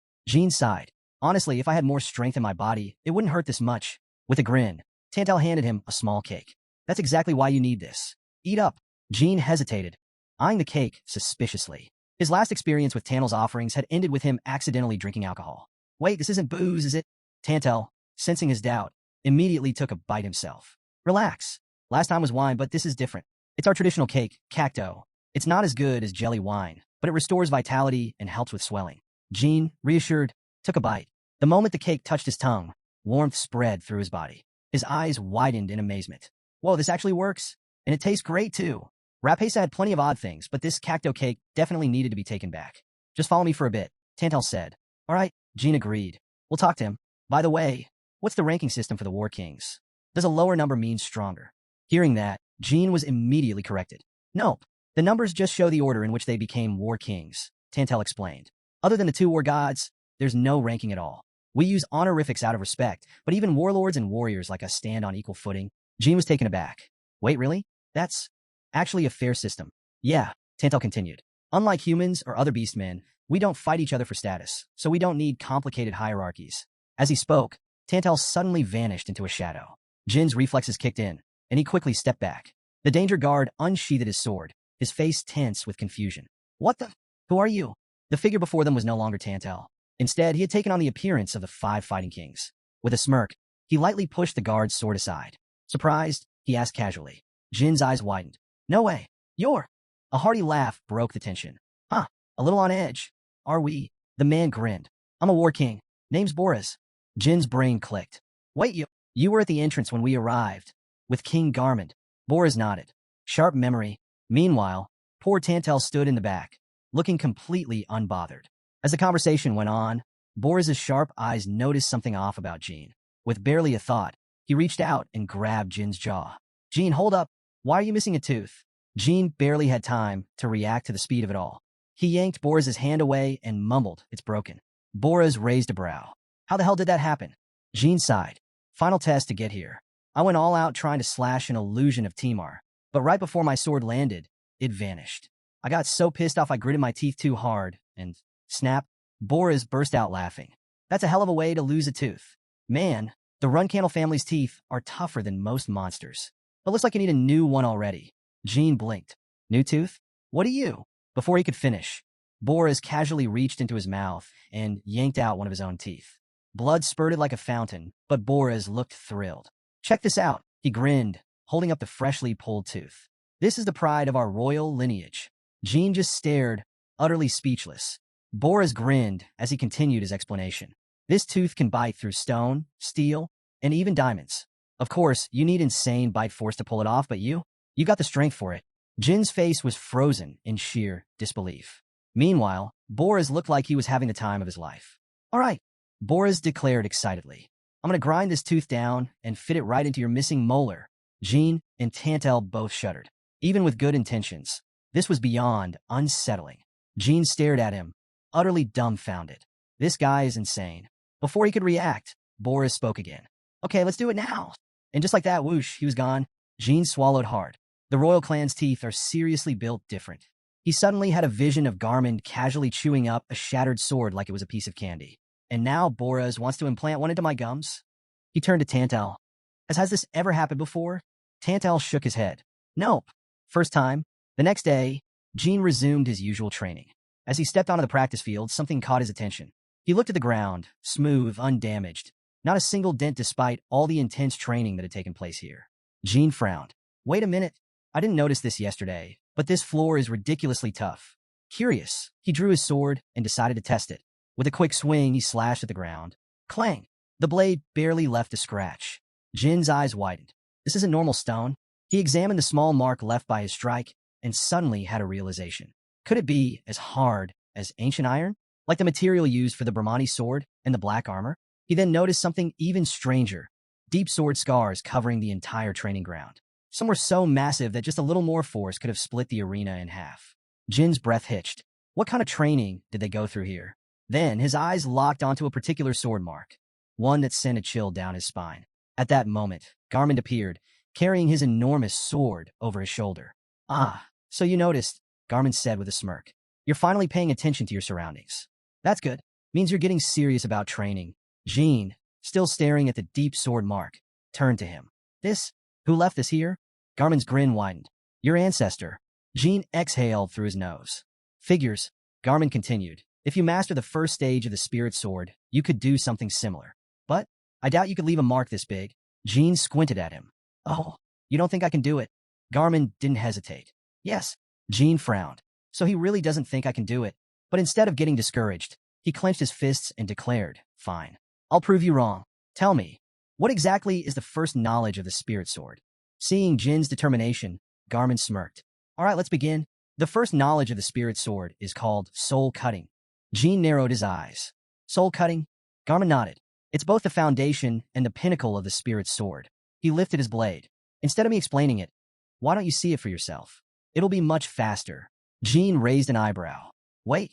Jin sighed. Honestly, if I had more strength in my body, it wouldn't hurt this much. With a grin, Tantal handed him a small cake. That's exactly why you need this. Eat up. Jin hesitated, eyeing the cake suspiciously. His last experience with Tantal's offerings had ended with him accidentally drinking alcohol. Wait, this isn't booze, is it? Tantal, sensing his doubt, immediately took a bite himself. Relax. Last time was wine, but this is different. It's our traditional cake, cacto. It's not as good as jelly wine, but it restores vitality and helps with swelling. Jin, reassured, took a bite. The moment the cake touched his tongue, warmth spread through his body. His eyes widened in amazement. Whoa, this actually works? And it tastes great, too. Rapesa had plenty of odd things, but this cacto cake definitely needed to be taken back. Just follow me for a bit, Tantal said. All right, Jin agreed. We'll talk to him. By the way, what's the ranking system for the War Kings? Does a lower number mean stronger? Hearing that, Jin was immediately corrected. Nope. The numbers just show the order in which they became War Kings, Tantal explained. Other than the 2 war gods, there's no ranking at all. We use honorifics out of respect, but even warlords and warriors like us stand on equal footing. Jin was taken aback. Wait, really? That's actually a fair system. Yeah, Tantal continued. Unlike humans or other beastmen, we don't fight each other for status, so we don't need complicated hierarchies. As he spoke, Tantal suddenly vanished into a shadow. Jin's reflexes kicked in, and he quickly stepped back. The danger guard unsheathed his sword, his face tense with confusion. What the? Who are you? The figure before them was no longer Tantal. Instead, he had taken on the appearance of the 5 fighting kings. With a smirk, He lightly pushed the guard's sword aside. Surprised, he asked casually. Jin's eyes widened. No way. You're... A hearty laugh broke the tension. Huh, a little on edge. Are we? The man grinned. I'm a war king. Name's Boris. Jin's brain clicked. Wait, you were at the entrance when we arrived. With King Garment. Boris nodded. Sharp memory. Meanwhile, poor Tantel stood in the back, looking completely unbothered. As the conversation went on, Boris's sharp eyes noticed something off about Jin. With barely a thought, he reached out and grabbed Jin's jaw. Jin, hold up. Why are you missing a tooth? Jin barely had time to react to the speed of it all. He yanked Boris's hand away and mumbled, it's broken. Boris raised a brow. How the hell did that happen? Jin sighed. Final test to get here. I went all out trying to slash an illusion of Timar, but right before my sword landed, it vanished. I got so pissed off I gritted my teeth too hard, and snap, Boris burst out laughing. That's a hell of a way to lose a tooth. Man, the Runcandle family's teeth are tougher than most monsters. It looks like you need a new one already. Jin blinked. New tooth? What do you? Before he could finish, Boris casually reached into his mouth and yanked out one of his own teeth. Blood spurted like a fountain, but Boris looked thrilled. Check this out, he grinned, holding up the freshly pulled tooth. This is the pride of our royal lineage. Jin just stared, utterly speechless. Boris grinned as he continued his explanation. This tooth can bite through stone, steel, and even diamonds. Of course, you need insane bite force to pull it off, but you got the strength for it. Jin's face was frozen in sheer disbelief. Meanwhile, Boris looked like he was having the time of his life. All right, Boris declared excitedly. I'm going to grind this tooth down and fit it right into your missing molar. Jin and Tantel both shuddered. Even with good intentions, this was beyond unsettling. Jin stared at him, utterly dumbfounded. This guy is insane. Before he could react, Boris spoke again. Okay, let's do it now. And just like that, whoosh, he was gone. Jin swallowed hard. The royal clan's teeth are seriously built different. He suddenly had a vision of Garmin casually chewing up a shattered sword like it was a piece of candy. And now Boris wants to implant one into my gums? He turned to Tantel. Has this ever happened before? Tantel shook his head. Nope. First time. The next day, Jin resumed his usual training. As he stepped onto the practice field, something caught his attention. He looked at the ground, smooth, undamaged. Not a single dent despite all the intense training that had taken place here. Jin frowned. Wait a minute. I didn't notice this yesterday, but this floor is ridiculously tough. Curious, he drew his sword and decided to test it. With a quick swing, he slashed at the ground. Clang! The blade barely left a scratch. Jin's eyes widened. This isn't normal stone. He examined the small mark left by his strike and suddenly had a realization. Could it be as hard as ancient iron? Like the material used for the Bradamanti sword and the black armor? He then noticed something even stranger. Deep sword scars covering the entire training ground. Some were so massive that just a little more force could have split the arena in half. Jin's breath hitched. What kind of training did they go through here? Then his eyes locked onto a particular sword mark, one that sent a chill down his spine. At that moment, Garmin appeared, carrying his enormous sword over his shoulder. Ah, so you noticed, Garmin said with a smirk. You're finally paying attention to your surroundings. That's good. Means you're getting serious about training. Jin, still staring at the deep sword mark, turned to him. This? Who left this here? Garmin's grin widened. Your ancestor. Jin exhaled through his nose. Figures, Garmin continued. If you master the first stage of the spirit sword, you could do something similar. But I doubt you could leave a mark this big. Jin squinted at him. Oh, you don't think I can do it? Garmin didn't hesitate. Yes. Jin frowned. So he really doesn't think I can do it. But instead of getting discouraged, he clenched his fists and declared, fine. I'll prove you wrong. Tell me, what exactly is the first knowledge of the spirit sword? Seeing Jin's determination, Garmin smirked. All right, let's begin. The first knowledge of the spirit sword is called soul cutting. Jin narrowed his eyes. Soul cutting? Garmin nodded. It's both the foundation and the pinnacle of the spirit sword. He lifted his blade. Instead of me explaining it, why don't you see it for yourself? It'll be much faster. Jin raised an eyebrow. Wait,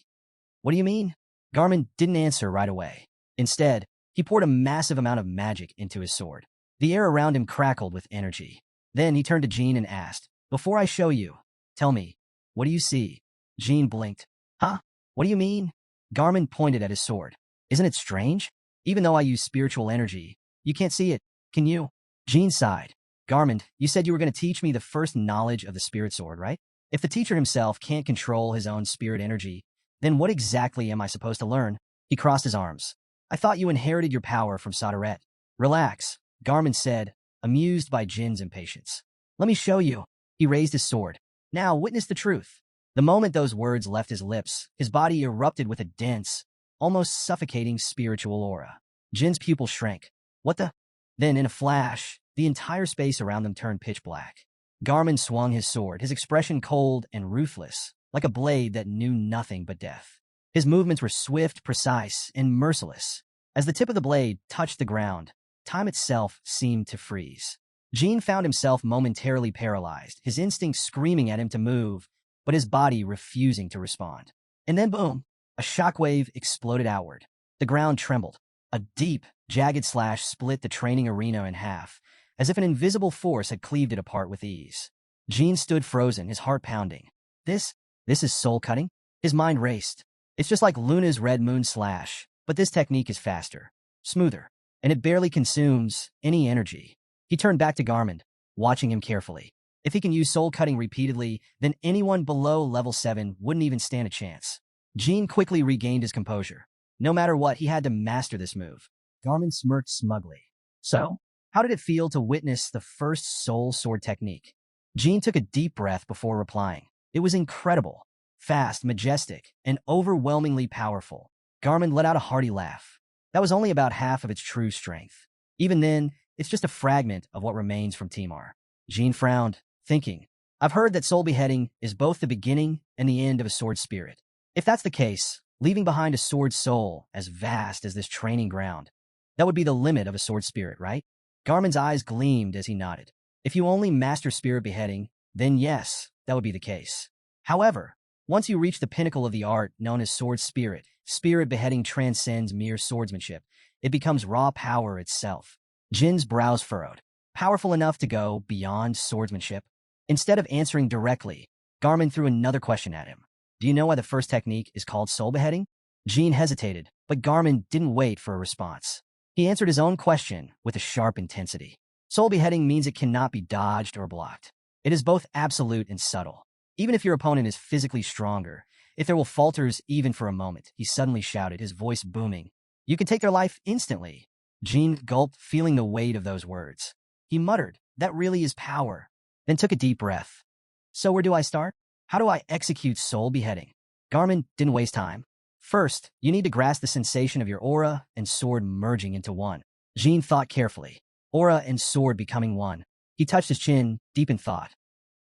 what do you mean? Garmin didn't answer right away. Instead, he poured a massive amount of magic into his sword. The air around him crackled with energy. Then he turned to Jin and asked, before I show you, tell me, what do you see? Jin blinked. Huh? What do you mean? Garmin pointed at his sword. Isn't it strange? Even though I use spiritual energy, you can't see it, can you? Jin sighed. Garmin, you said you were going to teach me the first knowledge of the spirit sword, right? If the teacher himself can't control his own spirit energy, then what exactly am I supposed to learn? He crossed his arms. I thought you inherited your power from Sodaret. Relax, Garmin said, amused by Jin's impatience. Let me show you. He raised his sword. Now witness the truth. The moment those words left his lips, his body erupted with a dense, almost suffocating spiritual aura. Jin's pupil shrank. What the? Then, in a flash, the entire space around them turned pitch black. Garmin swung his sword, his expression cold and ruthless, like a blade that knew nothing but death. His movements were swift, precise, and merciless. As the tip of the blade touched the ground, time itself seemed to freeze. Jin found himself momentarily paralyzed, his instincts screaming at him to move, but his body refusing to respond. And then boom, a shockwave exploded outward. The ground trembled. A deep, jagged slash split the training arena in half, as if an invisible force had cleaved it apart with ease. Jin stood frozen, his heart pounding. This is soul-cutting? His mind raced. It's just like Luna's Red Moon Slash, but this technique is faster, smoother, and it barely consumes any energy. He turned back to Garmin, watching him carefully. If he can use soul-cutting repeatedly, then anyone below level 7 wouldn't even stand a chance. Jin quickly regained his composure. No matter what, he had to master this move. Garmin smirked smugly. So, how did it feel to witness the first soul sword technique? Jin took a deep breath before replying. It was incredible. Fast, majestic, and overwhelmingly powerful. Garmin let out a hearty laugh. That was only about half of its true strength. Even then, it's just a fragment of what remains from Timar. Jin frowned, thinking, I've heard that soul beheading is both the beginning and the end of a sword spirit. If that's the case, leaving behind a sword soul as vast as this training ground, that would be the limit of a sword spirit, right? Garmin's eyes gleamed as he nodded. If you only master spirit beheading, then yes, that would be the case. However, once you reach the pinnacle of the art known as sword spirit beheading transcends mere swordsmanship. It becomes raw power itself. Jin's brows furrowed. Powerful enough to go beyond swordsmanship? Instead of answering directly, Garmin threw another question at him. Do you know why the first technique is called soul beheading? Jin hesitated, but Garmin didn't wait for a response. He answered his own question with a sharp intensity. Soul beheading means it cannot be dodged or blocked. It is both absolute and subtle. Even if your opponent is physically stronger, if there will falters even for a moment, he suddenly shouted, his voice booming. You can take their life instantly. Jin gulped, feeling the weight of those words. He muttered, that really is power, then took a deep breath. So where do I start? How do I execute soul beheading? Garmin didn't waste time. First, you need to grasp the sensation of your aura and sword merging into one. Jin thought carefully. Aura and sword becoming one. He touched his chin, deep in thought.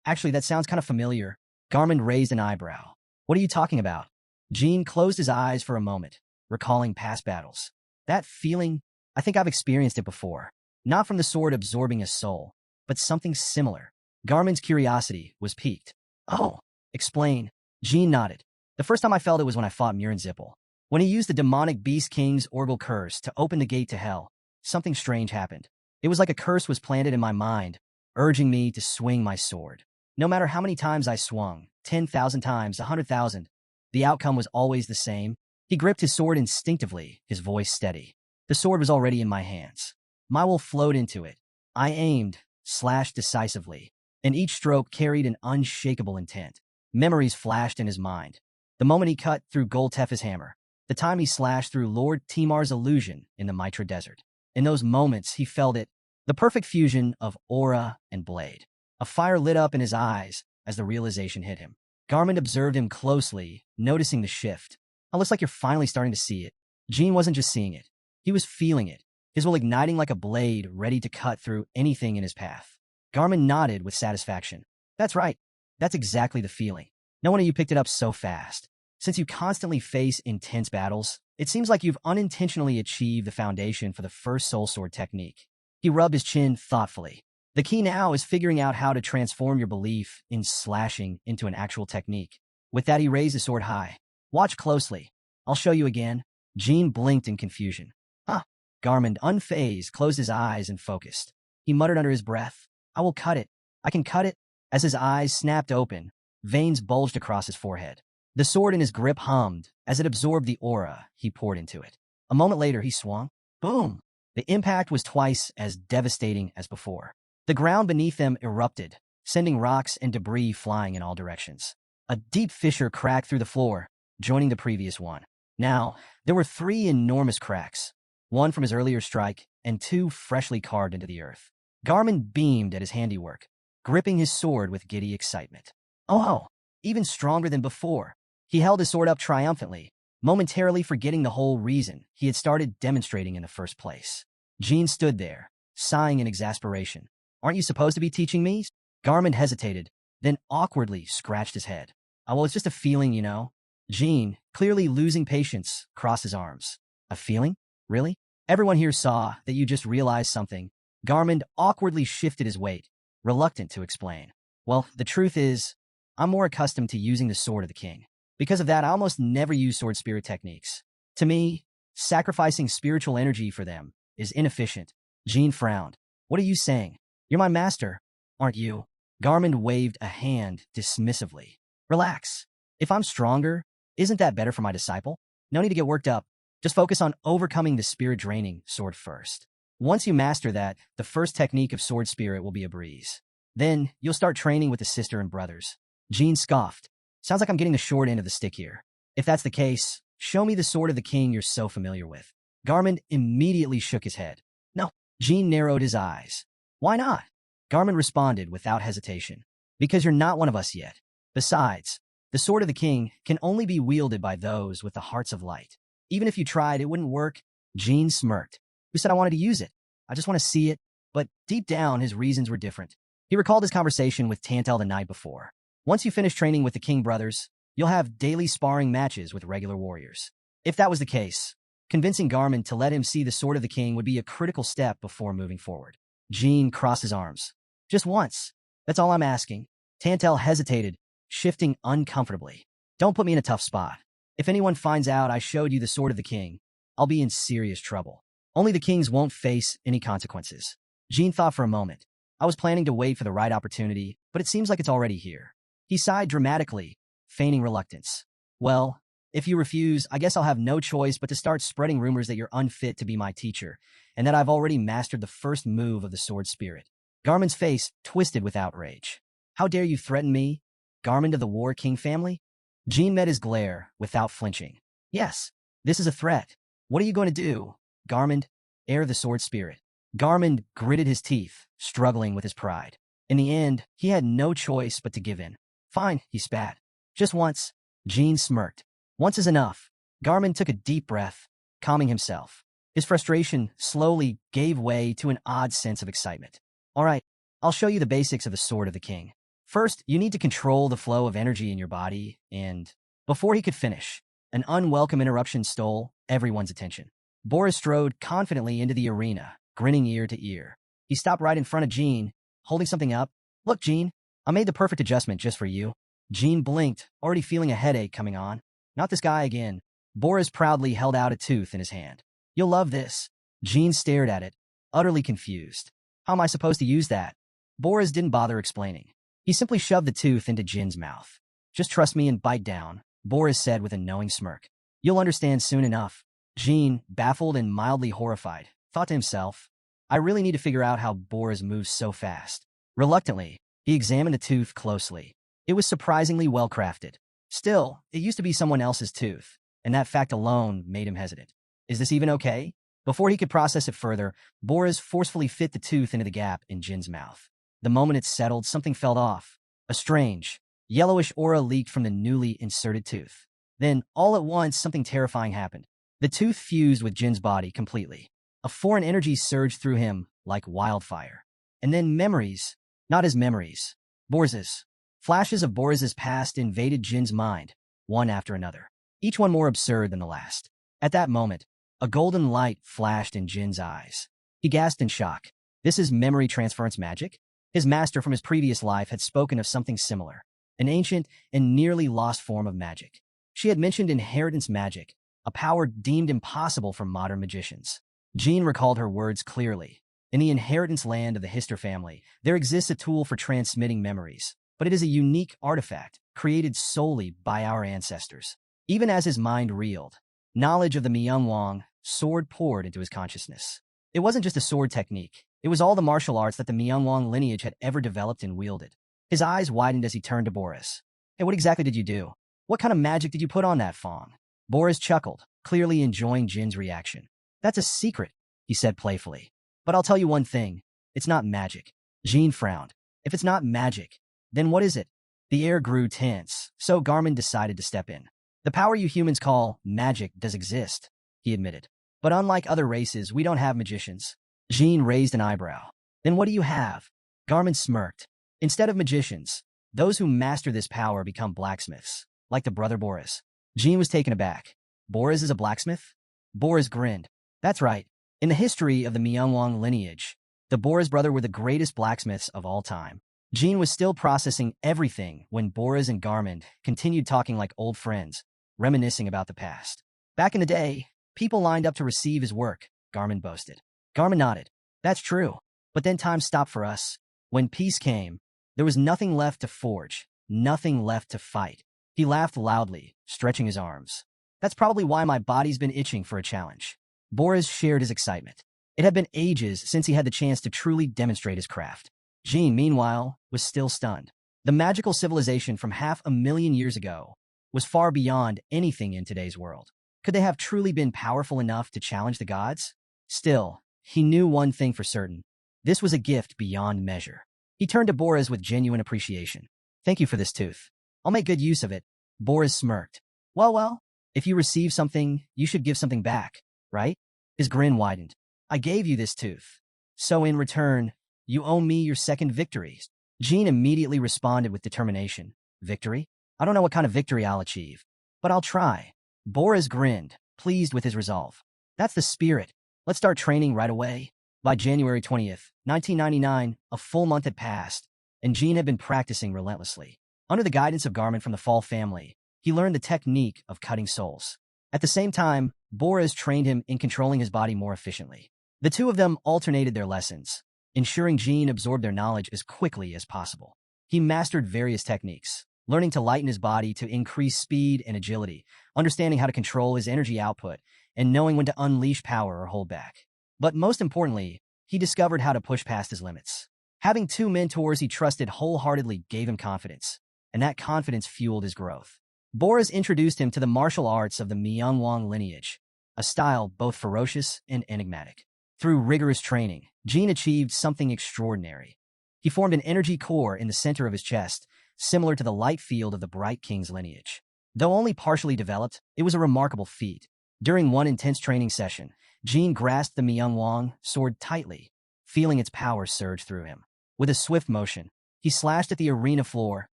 Actually, that sounds kind of familiar. Garmin raised an eyebrow. What are you talking about? Jin closed his eyes for a moment, recalling past battles. That feeling, I think I've experienced it before. Not from the sword absorbing his soul, but something similar. Garmin's curiosity was piqued. Oh, explain. Jin nodded. The first time I felt it was when I fought Zipple. When he used the demonic Beast King's Orgal curse to open the gate to hell, something strange happened. It was like a curse was planted in my mind, urging me to swing my sword. No matter how many times I swung, 10,000 times, 100,000, the outcome was always the same. He gripped his sword instinctively, his voice steady. The sword was already in my hands. My will flowed into it. I aimed, slashed decisively, and each stroke carried an unshakable intent. Memories flashed in his mind. The moment he cut through Goltef's hammer, the time he slashed through Lord Timar's illusion in the Mitra Desert. In those moments, he felt it, the perfect fusion of aura and blade. A fire lit up in his eyes as the realization hit him. Garmin observed him closely, noticing the shift. It looks like you're finally starting to see it. Jin wasn't just seeing it. He was feeling it, his will igniting like a blade ready to cut through anything in his path. Garmin nodded with satisfaction. That's right. That's exactly the feeling. No one of you picked it up so fast. Since you constantly face intense battles, it seems like you've unintentionally achieved the foundation for the first soul sword technique. He rubbed his chin thoughtfully. The key now is figuring out how to transform your belief in slashing into an actual technique. With that, he raised his sword high. Watch closely. I'll show you again. Jin blinked in confusion. Huh. Garmin, unfazed, closed his eyes and focused. He muttered under his breath, I will cut it. I can cut it. As his eyes snapped open, veins bulged across his forehead. The sword in his grip hummed as it absorbed the aura he poured into it. A moment later, he swung. Boom! The impact was twice as devastating as before. The ground beneath them erupted, sending rocks and debris flying in all directions. A deep fissure cracked through the floor, joining the previous one. Now, there were 3 enormous cracks. One from his earlier strike, and two freshly carved into the earth. Garmin beamed at his handiwork, gripping his sword with giddy excitement. Oh, even stronger than before. He held his sword up triumphantly, momentarily forgetting the whole reason he had started demonstrating in the first place. Jean stood there, sighing in exasperation. Aren't you supposed to be teaching me? Garmin hesitated, then awkwardly scratched his head. Oh, well, it's just a feeling, you know. Jean, clearly losing patience, crossed his arms. A feeling? Really? Everyone here saw that you just realized something. Garmin awkwardly shifted his weight, reluctant to explain. Well, the truth is, I'm more accustomed to using the sword of the king. Because of that, I almost never use sword spirit techniques. To me, sacrificing spiritual energy for them is inefficient. Jean frowned. What are you saying? You're my master, aren't you? Garmin waved a hand dismissively. Relax. If I'm stronger, isn't that better for my disciple? No need to get worked up. Just focus on overcoming the spirit-draining sword first. Once you master that, the first technique of sword spirit will be a breeze. Then, you'll start training with the sister and brothers. Jean scoffed. Sounds like I'm getting the short end of the stick here. If that's the case, show me the sword of the king you're so familiar with. Garmin immediately shook his head. No. Jean narrowed his eyes. Why not? Garmin responded without hesitation. Because you're not one of us yet. Besides, the sword of the king can only be wielded by those with the hearts of light. Even if you tried, it wouldn't work. Jean smirked. Who said I wanted to use it? I just want to see it. But deep down, his reasons were different. He recalled his conversation with Tantal the night before. Once you finish training with the King brothers, you'll have daily sparring matches with regular warriors. If that was the case, convincing Garmin to let him see the sword of the king would be a critical step before moving forward. Jean crossed his arms. Just once. That's all I'm asking. Tantal hesitated, shifting uncomfortably. Don't put me in a tough spot. If anyone finds out I showed you the sword of the king, I'll be in serious trouble. Only the kings won't face any consequences. Jean thought for a moment. I was planning to wait for the right opportunity, but it seems like it's already here. He sighed dramatically, feigning reluctance. Well, if you refuse, I guess I'll have no choice but to start spreading rumors that you're unfit to be my teacher, and that I've already mastered the first move of the sword spirit. Garmin's face twisted with outrage. How dare you threaten me? Garmin of the War King family? Jean met his glare without flinching. Yes, this is a threat. What are you going to do? Garmin, heir of the sword spirit. Garmin gritted his teeth, struggling with his pride. In the end, he had no choice but to give in. Fine, he spat. Just once. Jean smirked. Once is enough. Garmin took a deep breath, calming himself. His frustration slowly gave way to an odd sense of excitement. All right, I'll show you the basics of the sword of the king. First, you need to control the flow of energy in your body, and before he could finish, an unwelcome interruption stole everyone's attention. Boris strode confidently into the arena, grinning ear to ear. He stopped right in front of Jean, holding something up. Look, Jean, I made the perfect adjustment just for you. Jean blinked, already feeling a headache coming on. Not this guy again. Boris proudly held out a tooth in his hand. You'll love this. Jean stared at it, utterly confused. How am I supposed to use that? Boris didn't bother explaining. He simply shoved the tooth into Jin's mouth. Just trust me and bite down, Boris said with a knowing smirk. You'll understand soon enough. Jean, baffled and mildly horrified, thought to himself, I really need to figure out how Boris moves so fast. Reluctantly, he examined the tooth closely. It was surprisingly well-crafted. Still, it used to be someone else's tooth, and that fact alone made him hesitant. Is this even okay? Before he could process it further, Boris forcefully fit the tooth into the gap in Jin's mouth. The moment it settled, something fell off. A strange, yellowish aura leaked from the newly inserted tooth. Then, all at once, something terrifying happened. The tooth fused with Jin's body completely. A foreign energy surged through him like wildfire. And then memories, not his memories, Boris's. Flashes of Boris's past invaded Jin's mind, one after another, each one more absurd than the last. At that moment, a golden light flashed in Jin's eyes. He gasped in shock. This is memory transference magic? His master from his previous life had spoken of something similar, an ancient and nearly lost form of magic. She had mentioned inheritance magic, a power deemed impossible for modern magicians. Jean recalled her words clearly. In the inheritance land of the Hister family, there exists a tool for transmitting memories, but it is a unique artifact created solely by our ancestors. Even as his mind reeled, knowledge of the Myungwang sword poured into his consciousness. It wasn't just a sword technique. It was all the martial arts that the Myungwang lineage had ever developed and wielded. His eyes widened as he turned to Boris. Hey, what exactly did you do? What kind of magic did you put on that Fong? Boris chuckled, clearly enjoying Jin's reaction. That's a secret. he said playfully. But I'll tell you one thing. It's not magic. Jean frowned. If it's not magic, then what is it? The air grew tense, so Garmin decided to step in. The power you humans call magic does exist, he admitted. But unlike other races, we don't have magicians. Jean raised an eyebrow. Then what do you have? Garmin smirked. Instead of magicians, those who master this power become blacksmiths, like the brother Boris. Jean was taken aback. Boris is a blacksmith? Boris grinned. That's right. In the history of the Myeongwang lineage, the Boris brother were the greatest blacksmiths of all time. Jean was still processing everything when Boris and Garmin continued talking like old friends, reminiscing about the past. Back in the day, people lined up to receive his work, Garmin boasted. Garmin nodded. That's true. But then time stopped for us. When peace came, there was nothing left to forge, nothing left to fight. He laughed loudly, stretching his arms. That's probably why my body's been itching for a challenge. Boris shared his excitement. It had been ages since he had the chance to truly demonstrate his craft. Jean, meanwhile, was still stunned. The magical civilization from 500,000 years ago was far beyond anything in today's world. Could they have truly been powerful enough to challenge the gods? Still, he knew one thing for certain. This was a gift beyond measure. He turned to Boris with genuine appreciation. Thank you for this tooth. I'll make good use of it. Boris smirked. Well, if you receive something, you should give something back, right? His grin widened. I gave you this tooth. So in return, you owe me your second victory. Jean immediately responded with determination. Victory? I don't know what kind of victory I'll achieve, but I'll try. Boris grinned, pleased with his resolve. That's the spirit. Let's start training right away. By January 20th, 1999, a full month had passed, and Jean had been practicing relentlessly. Under the guidance of Garmin from the Fall family, he learned the technique of cutting souls. At the same time, Boris trained him in controlling his body more efficiently. The two of them alternated their lessons, ensuring Jean absorbed their knowledge as quickly as possible. He mastered various techniques, learning to lighten his body to increase speed and agility, understanding how to control his energy output, and knowing when to unleash power or hold back. But most importantly, he discovered how to push past his limits. Having two mentors he trusted wholeheartedly gave him confidence, and that confidence fueled his growth. Boris introduced him to the martial arts of the Myeongwang lineage, a style both ferocious and enigmatic. Through rigorous training, Jean achieved something extraordinary. He formed an energy core in the center of his chest, similar to the light field of the Bright King's lineage. Though only partially developed, it was a remarkable feat. During one intense training session, Jean grasped the Myeongwang sword tightly, feeling its power surge through him. With a swift motion, he slashed at the arena floor,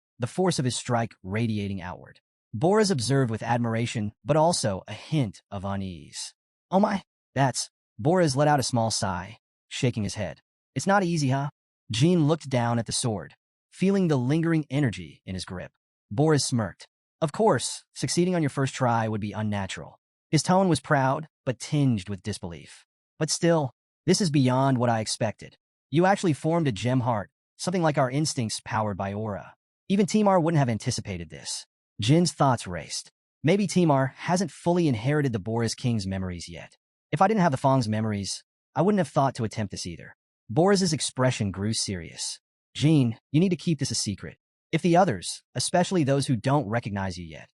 the force of his strike radiating outward. Boris observed with admiration, but also a hint of unease. Oh my, that's... Boris let out a small sigh, shaking his head. It's not easy, huh? Jean looked down at the sword, feeling the lingering energy in his grip. Boris smirked. Of course, succeeding on your first try would be unnatural. His tone was proud, but tinged with disbelief. But still, this is beyond what I expected. You actually formed a gem heart, something like our instincts powered by aura. Even Timar wouldn't have anticipated this. Jin's thoughts raced. Maybe Timar hasn't fully inherited the Boris King's memories yet. If I didn't have the Fong's memories, I wouldn't have thought to attempt this either. Boris's expression grew serious. Jean, you need to keep this a secret. If the others, especially those who don't recognize you yet,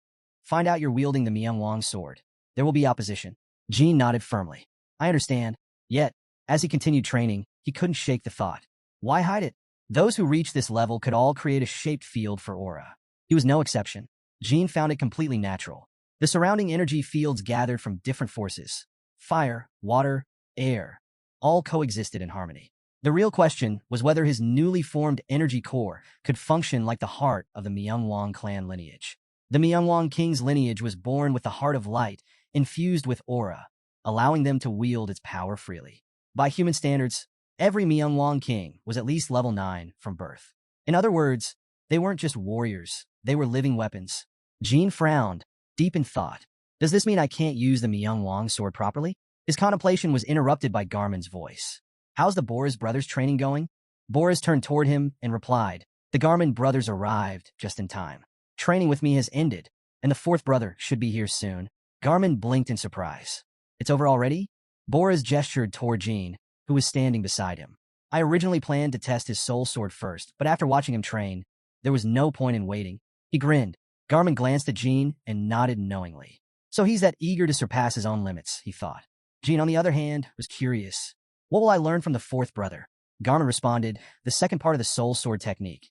find out you're wielding the Myeongwang sword, there will be opposition. Jean nodded firmly. I understand. Yet, as he continued training, he couldn't shake the thought. Why hide it? Those who reach this level could all create a shaped field for aura. He was no exception. Jean found it completely natural. The surrounding energy fields gathered from different forces. Fire, water, air, all coexisted in harmony. The real question was whether his newly formed energy core could function like the heart of the Myeongwang clan lineage. The Myeongwang king's lineage was born with the heart of light, infused with aura, allowing them to wield its power freely. By human standards, every Myeongwang king was at least level 9 from birth. In other words, they weren't just warriors, they were living weapons. Jean frowned, deep in thought. Does this mean I can't use the Myeongwang sword properly? His contemplation was interrupted by Garmin's voice. How's the Boris brothers' training going? Boris turned toward him and replied. The Garmin brothers arrived just in time. Training with me has ended, and the fourth brother should be here soon. Garmin blinked in surprise. It's over already? Boris gestured toward Jean, who was standing beside him. I originally planned to test his soul sword first, but after watching him train, there was no point in waiting. He grinned. Garmin glanced at Jean and nodded knowingly. So he's that eager to surpass his own limits, he thought. Jean, on the other hand, was curious. What will I learn from the fourth brother? Garmin responded, the second part of the soul sword technique.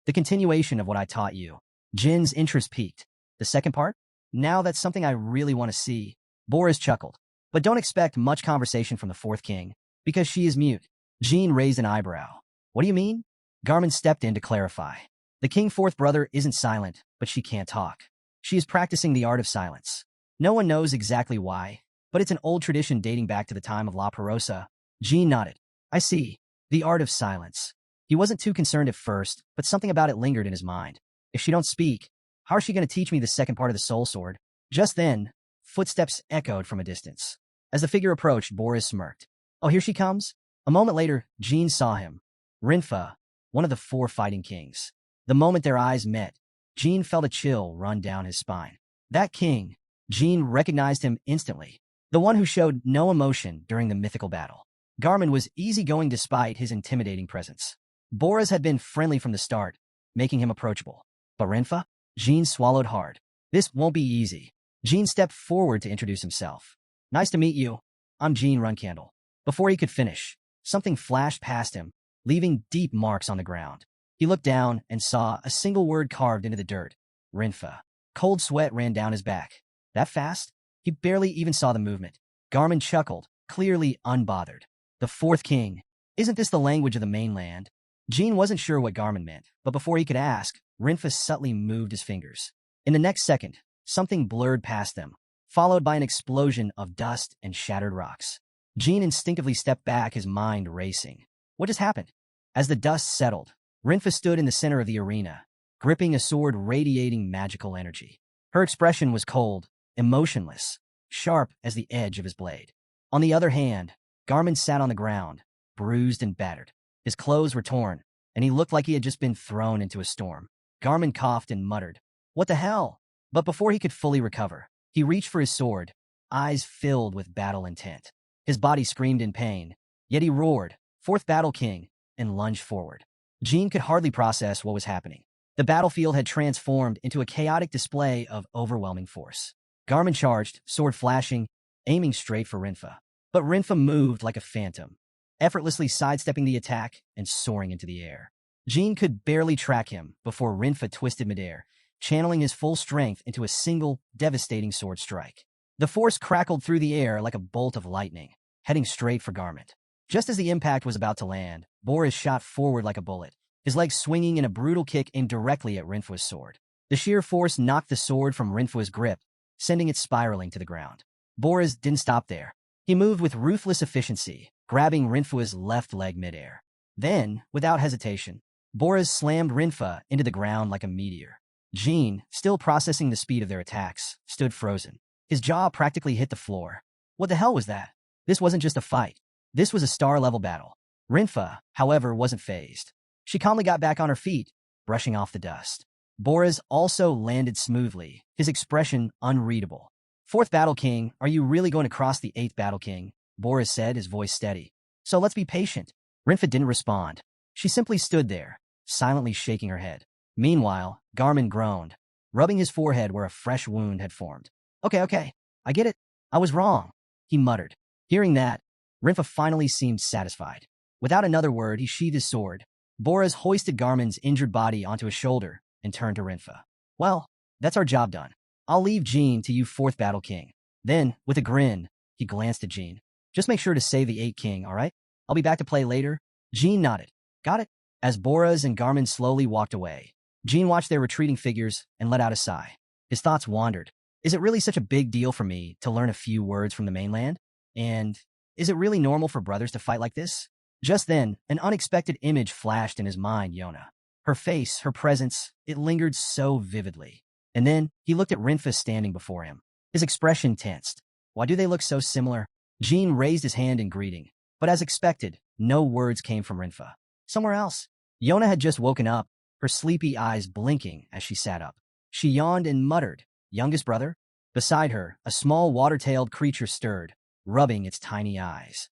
The continuation of what I taught you. Jin's interest peaked. The second part? Now that's something I really want to see. Boris chuckled. But don't expect much conversation from the fourth king, because she is mute. Jean raised an eyebrow. What do you mean? Garmin stepped in to clarify. The king fourth brother isn't silent, but she can't talk. She is practicing the art of silence. No one knows exactly why, but it's an old tradition dating back to the time of La Perosa. Jean nodded. I see. The art of silence. He wasn't too concerned at first, but something about it lingered in his mind. If she don't speak, how is she going to teach me the second part of the soul sword? Just then, footsteps echoed from a distance. As the figure approached, Boris smirked. Oh, here she comes? A moment later, Jean saw him. Rinfa, one of the four fighting kings. The moment their eyes met, Jean felt a chill run down his spine. That king, Jean recognized him instantly. The one who showed no emotion during the mythical battle. Garmin was easygoing despite his intimidating presence. Boris had been friendly from the start, making him approachable. But Rinfa? Jean swallowed hard. This won't be easy. Jean stepped forward to introduce himself. Nice to meet you. I'm Jean Runcandle. Before he could finish, something flashed past him, leaving deep marks on the ground. He looked down and saw a single word carved into the dirt. Rinfa. Cold sweat ran down his back. That fast? He barely even saw the movement. Garmin chuckled, clearly unbothered. The fourth king. Isn't this the language of the mainland? Jean wasn't sure what Garmin meant, but before he could ask, Rinfa subtly moved his fingers. In the next second, something blurred past them, followed by an explosion of dust and shattered rocks. Jean instinctively stepped back, his mind racing. What just happened? As the dust settled, Rinfa stood in the center of the arena, gripping a sword radiating magical energy. Her expression was cold, emotionless, sharp as the edge of his blade. On the other hand, Garmin sat on the ground, bruised and battered. His clothes were torn, and he looked like he had just been thrown into a storm. Garmin coughed and muttered, "What the hell?" But before he could fully recover, he reached for his sword, eyes filled with battle intent. His body screamed in pain, yet he roared, "Fourth Battle King," and lunged forward. Jean could hardly process what was happening. The battlefield had transformed into a chaotic display of overwhelming force. Garmin charged, sword flashing, aiming straight for Rinfa. But Rinfa moved like a phantom, effortlessly sidestepping the attack and soaring into the air. Jean could barely track him before Rinfa twisted midair, channeling his full strength into a single, devastating sword strike. The force crackled through the air like a bolt of lightning, heading straight for Garmin. Just as the impact was about to land, Boris shot forward like a bullet, his legs swinging in a brutal kick aimed directly at Rinfa's sword. The sheer force knocked the sword from Rinfa's grip, sending it spiraling to the ground. Boris didn't stop there. He moved with ruthless efficiency, grabbing Rinfa's left leg midair. Then, without hesitation, Boris slammed Rinfa into the ground like a meteor. Jean, still processing the speed of their attacks, stood frozen. His jaw practically hit the floor. What the hell was that? This wasn't just a fight. This was a star-level battle. Rinfa, however, wasn't fazed. She calmly got back on her feet, brushing off the dust. Boris also landed smoothly, his expression unreadable. "Fourth Battle King, are you really going to cross the eighth Battle King?" Boris said, his voice steady. "So let's be patient." Rinfa didn't respond. She simply stood there, silently shaking her head. Meanwhile, Garmin groaned, rubbing his forehead where a fresh wound had formed. Okay, I get it. I was wrong," he muttered. Hearing that, Rinfa finally seemed satisfied. Without another word, he sheathed his sword. Boris hoisted Garmin's injured body onto his shoulder and turned to Rinfa. "Well, that's our job done. I'll leave Jean to you, Fourth Battle King." Then, with a grin, he glanced at Jean. "Just make sure to save the Eight King, all right? I'll be back to play later." Jean nodded. "Got it." As Boris and Garmin slowly walked away, Jean watched their retreating figures and let out a sigh. His thoughts wandered. Is it really such a big deal for me to learn a few words from the mainland? And is it really normal for brothers to fight like this? Just then, an unexpected image flashed in his mind, Yona. Her face, her presence, it lingered so vividly. And then, he looked at Rinfa standing before him. His expression tensed. Why do they look so similar? Jean raised his hand in greeting, but as expected, no words came from Rinfa. Somewhere else. Yona had just woken up, her sleepy eyes blinking as she sat up. She yawned and muttered, "Youngest brother?" Beside her, a small water-tailed creature stirred, rubbing its tiny eyes.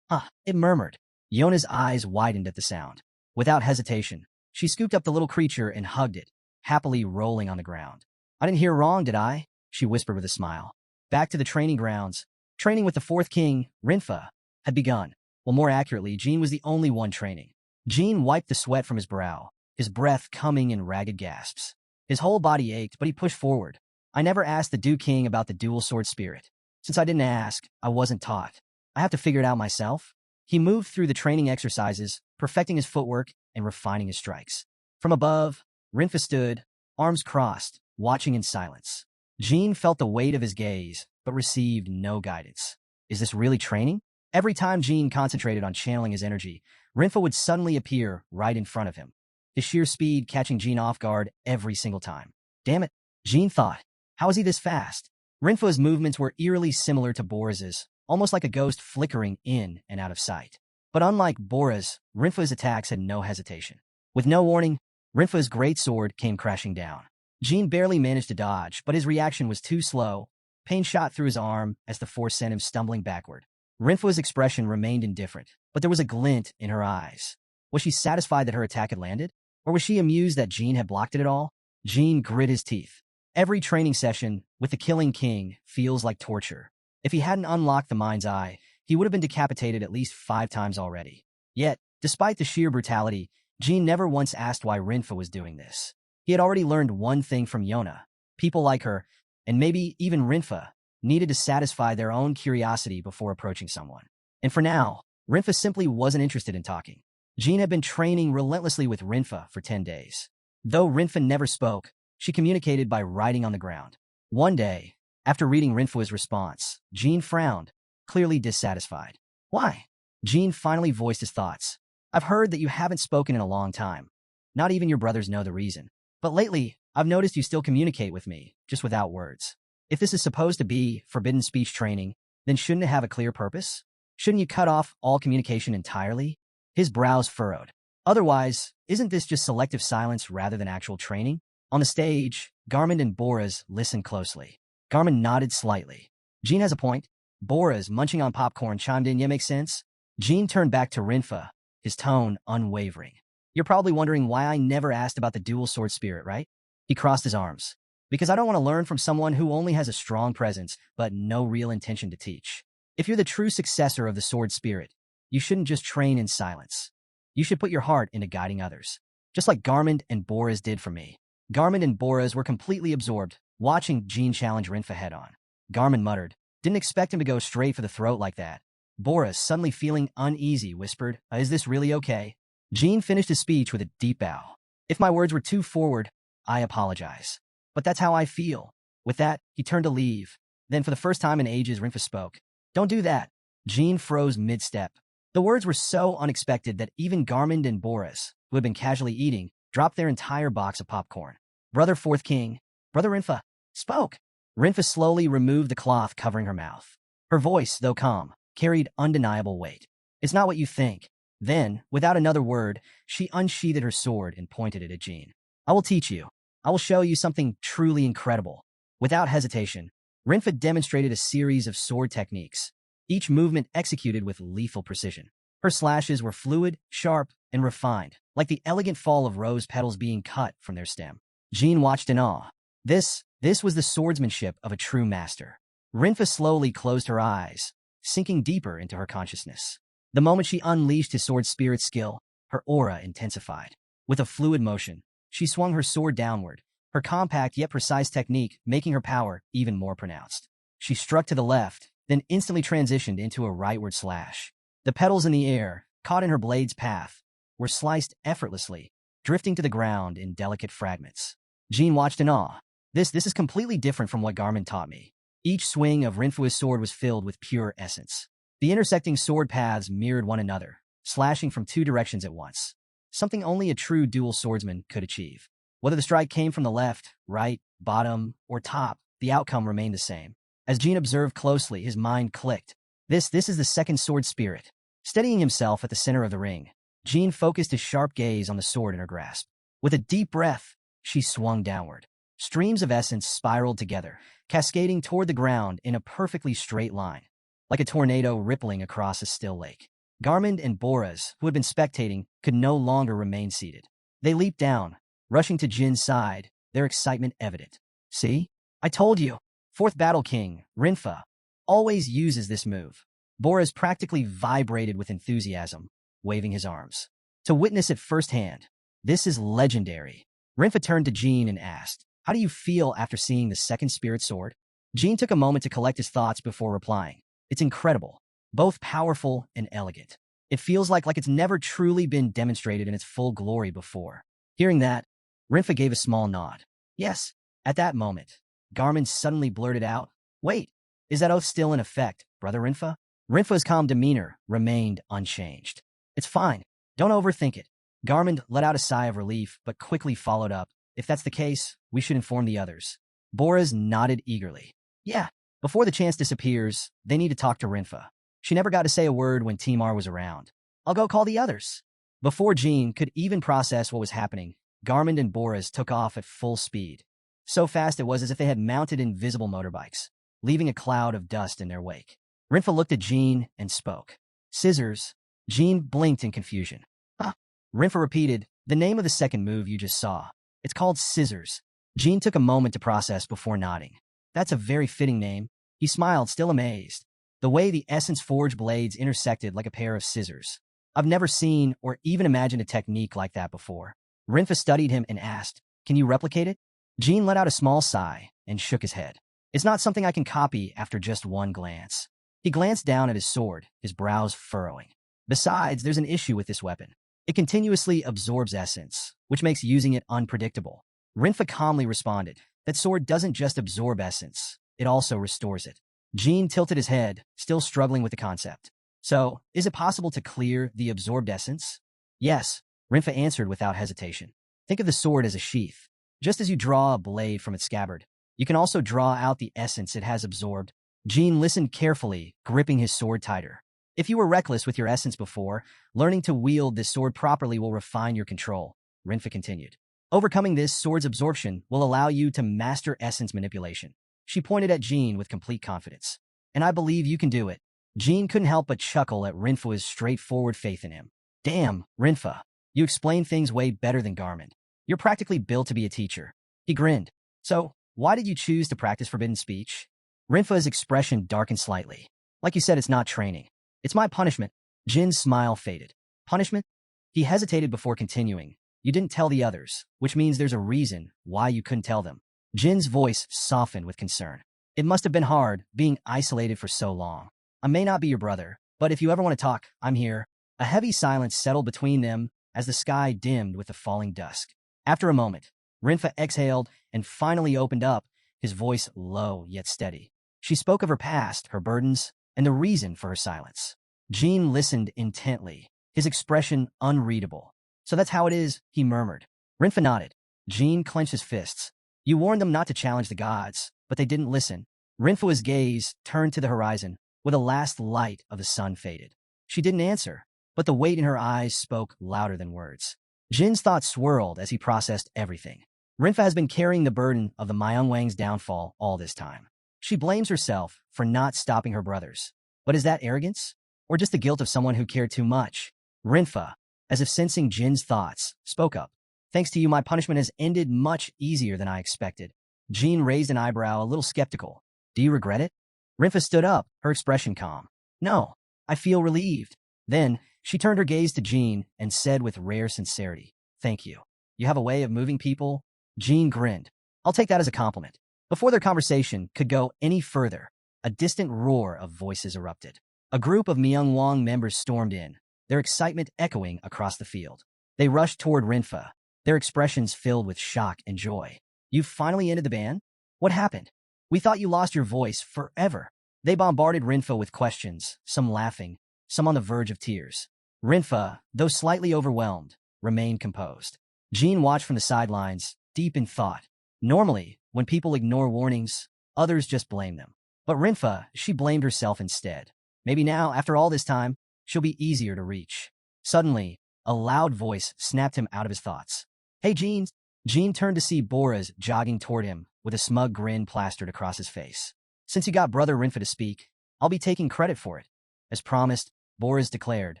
It murmured. Yona's eyes widened at the sound. Without hesitation, she scooped up the little creature and hugged it, happily rolling on the ground. "I didn't hear wrong, did I?" she whispered with a smile. Back to the training grounds, Training with the fourth king, Rinfa, had begun. Well, more accurately, Jean was the only one training. Jean wiped the sweat from his brow, his breath coming in ragged gasps. His whole body ached, but he pushed forward. I never asked the Du King about the dual sword spirit. Since I didn't ask, I wasn't taught. I have to figure it out myself. He moved through the training exercises, perfecting his footwork and refining his strikes. From above, Rinfa stood, arms crossed, watching in silence. Jean felt the weight of his gaze, but received no guidance. Is this really training? Every time Jean concentrated on channeling his energy, Rinfa would suddenly appear right in front of him, his sheer speed catching Jean off guard every single time. Damn it, Jean thought. How is he this fast? Rinfa's movements were eerily similar to Boris's, almost like a ghost flickering in and out of sight. But unlike Boris, Rinfa's attacks had no hesitation. With no warning, Rinfa's great sword came crashing down. Jean barely managed to dodge, but his reaction was too slow. Pain shot through his arm as the force sent him stumbling backward. Rinfa's expression remained indifferent, but there was a glint in her eyes. Was she satisfied that her attack had landed? Or was she amused that Jean had blocked it at all? Jean grit his teeth. Every training session with the Killing King feels like torture. If he hadn't unlocked the mind's eye, he would have been decapitated at least 5 times already. Yet, despite the sheer brutality, Jean never once asked why Rinfa was doing this. He had already learned one thing from Yona. People like her, and maybe even Rinfa, needed to satisfy their own curiosity before approaching someone. And for now, Rinfa simply wasn't interested in talking. Jean had been training relentlessly with Rinfa for 10 days. Though Rinfa never spoke, she communicated by writing on the ground. One day, after reading Rinfa's response, Jean frowned, clearly dissatisfied. Why? Jean finally voiced his thoughts. I've heard that you haven't spoken in a long time. Not even your brothers know the reason. But lately, I've noticed you still communicate with me, just without words. If this is supposed to be forbidden speech training, then shouldn't it have a clear purpose? Shouldn't you cut off all communication entirely? His brows furrowed. Otherwise, isn't this just selective silence rather than actual training? On the stage, Garmin and Boris listened closely. Garmin nodded slightly. Jean has a point. Boris, munching on popcorn, chimed in, yeah, makes sense. Jean turned back to Rinfa, his tone unwavering. You're probably wondering why I never asked about the dual sword spirit, right? He crossed his arms. Because I don't want to learn from someone who only has a strong presence, but no real intention to teach. If you're the true successor of the sword spirit, you shouldn't just train in silence. You should put your heart into guiding others. Just like Garmin and Boris did for me. Garmin and Boris were completely absorbed, watching Jean challenge Rinfa head-on. Garmin muttered, didn't expect him to go straight for the throat like that. Boris, suddenly feeling uneasy, whispered, is this really okay? Jean finished his speech with a deep bow. If my words were too forward, I apologize. But that's how I feel. With that, he turned to leave. Then for the first time in ages, Rinfa spoke. Don't do that. Jean froze mid-step. The words were so unexpected that even Garmin and Boris, who had been casually eating, dropped their entire box of popcorn. Brother Fourth King, Brother Rinfa, spoke. Rinfa slowly removed the cloth covering her mouth. Her voice, though calm, carried undeniable weight. It's not what you think. Then, without another word, she unsheathed her sword and pointed it at Jean. I will teach you. I will show you something truly incredible. Without hesitation, Rinfa demonstrated a series of sword techniques, each movement executed with lethal precision. Her slashes were fluid, sharp, and refined, like the elegant fall of rose petals being cut from their stem. Jean watched in awe. This was the swordsmanship of a true master. Rinfa slowly closed her eyes, sinking deeper into her consciousness. The moment she unleashed his sword spirit skill, her aura intensified. With a fluid motion, she swung her sword downward, her compact yet precise technique making her power even more pronounced. She struck to the left, then instantly transitioned into a rightward slash. The petals in the air, caught in her blade's path, were sliced effortlessly, drifting to the ground in delicate fragments. Jean watched in awe. This is completely different from what Garmin taught me. Each swing of Rinfu's sword was filled with pure essence. The intersecting sword paths mirrored one another, slashing from 2 directions at once. Something only a true dual swordsman could achieve. Whether the strike came from the left, right, bottom, or top, the outcome remained the same. As Jean observed closely, his mind clicked. This is the second sword spirit. Steadying himself at the center of the ring, Jean focused his sharp gaze on the sword in her grasp. With a deep breath, she swung downward. Streams of essence spiraled together, cascading toward the ground in a perfectly straight line, like a tornado rippling across a still lake. Garmin and Boris, who had been spectating, could no longer remain seated. They leaped down, rushing to Jin's side, their excitement evident. See? I told you! Fourth Battle King, Rinfa. always uses this move. Boris practically vibrated with enthusiasm, waving his arms. To witness it firsthand, this is legendary. Rinfa turned to Jean and asked, "How do you feel after seeing the second spirit sword?" Jean took a moment to collect his thoughts before replying. "It's incredible, both powerful and elegant. It feels like it's never truly been demonstrated in its full glory before." Hearing that, Rinfa gave a small nod. Yes, at that moment, Garmin suddenly blurted out, "Wait, is that oath still in effect, Brother Rinfa?" Rinfa's calm demeanor remained unchanged. "It's fine. Don't overthink it." Garmin let out a sigh of relief, but quickly followed up, "If that's the case, we should inform the others." Boris nodded eagerly. "Yeah, before the chance disappears, they need to talk to Rinfa. She never got to say a word when Timar was around. I'll go call the others." Before Jean could even process what was happening, Garmin and Boris took off at full speed. So fast it was as if they had mounted invisible motorbikes, leaving a cloud of dust in their wake. Rinfa looked at Jean and spoke. "Scissors." Jean blinked in confusion. "Huh?" Rinfa repeated, "The name of the second move you just saw. It's called Scissors." Jean took a moment to process before nodding. "That's a very fitting name." He smiled, still amazed. The way the essence forge blades intersected like a pair of scissors. "I've never seen or even imagined a technique like that before." Rinfa studied him and asked, "Can you replicate it?" Jean let out a small sigh and shook his head. "It's not something I can copy after just one glance." He glanced down at his sword, his brows furrowing. "Besides, there's an issue with this weapon. It continuously absorbs essence, which makes using it unpredictable." Rinfa calmly responded, "That sword doesn't just absorb essence, it also restores it." Jean tilted his head, still struggling with the concept. "So, is it possible to clear the absorbed essence?" "Yes," Rinfa answered without hesitation. "Think of the sword as a sheath. Just as you draw a blade from its scabbard, you can also draw out the essence it has absorbed." Jean listened carefully, gripping his sword tighter. "If you were reckless with your essence before, learning to wield this sword properly will refine your control," Rinfa continued. "Overcoming this sword's absorption will allow you to master essence manipulation." She pointed at Jean with complete confidence. "And I believe you can do it." Jean couldn't help but chuckle at Rinfa's straightforward faith in him. "Damn, Rinfa, you explain things way better than Garmin. You're practically built to be a teacher." He grinned. "So, why did you choose to practice forbidden speech?" Rinfa's expression darkened slightly. "Like you said, it's not training. It's my punishment." Jin's smile faded. "Punishment?" He hesitated before continuing. "You didn't tell the others, which means there's a reason why you couldn't tell them." Jin's voice softened with concern. "It must have been hard, being isolated for so long. I may not be your brother, but if you ever want to talk, I'm here." A heavy silence settled between them as the sky dimmed with the falling dusk. After a moment, Rinfa exhaled and finally opened up, his voice low yet steady. She spoke of her past, her burdens, and the reason for her silence. Jean listened intently, his expression unreadable. "So that's how it is," he murmured. Rinfa nodded. Jean clenched his fists. "You warned them not to challenge the gods, but they didn't listen." Rinfa's gaze turned to the horizon, where the last light of the sun faded. She didn't answer, but the weight in her eyes spoke louder than words. Jin's thoughts swirled as he processed everything. Rinfa has been carrying the burden of the Myungwang's downfall all this time. She blames herself for not stopping her brothers. But is that arrogance? Or just the guilt of someone who cared too much? Rinfa, as if sensing Jin's thoughts, spoke up. "Thanks to you, my punishment has ended much easier than I expected." Jin raised an eyebrow, a little skeptical. "Do you regret it?" Rinfa stood up, her expression calm. "No, I feel relieved." Then, she turned her gaze to Jean and said with rare sincerity, "Thank you. You have a way of moving people." Jean grinned. "I'll take that as a compliment." Before their conversation could go any further, a distant roar of voices erupted. A group of Myungwang members stormed in, their excitement echoing across the field. They rushed toward Rinfa, their expressions filled with shock and joy. "You've finally ended the ban? What happened? We thought you lost your voice forever." They bombarded Rinfa with questions, some laughing, some on the verge of tears. Rinfa, though slightly overwhelmed, remained composed. Jean watched from the sidelines, deep in thought. Normally, when people ignore warnings, others just blame them. But Rinfa, she blamed herself instead. Maybe now, after all this time, she'll be easier to reach. Suddenly, a loud voice snapped him out of his thoughts. "Hey, Jean!" Jean turned to see Boris jogging toward him, with a smug grin plastered across his face. "Since you got Brother Rinfa to speak, I'll be taking credit for it." As promised, Boris declared,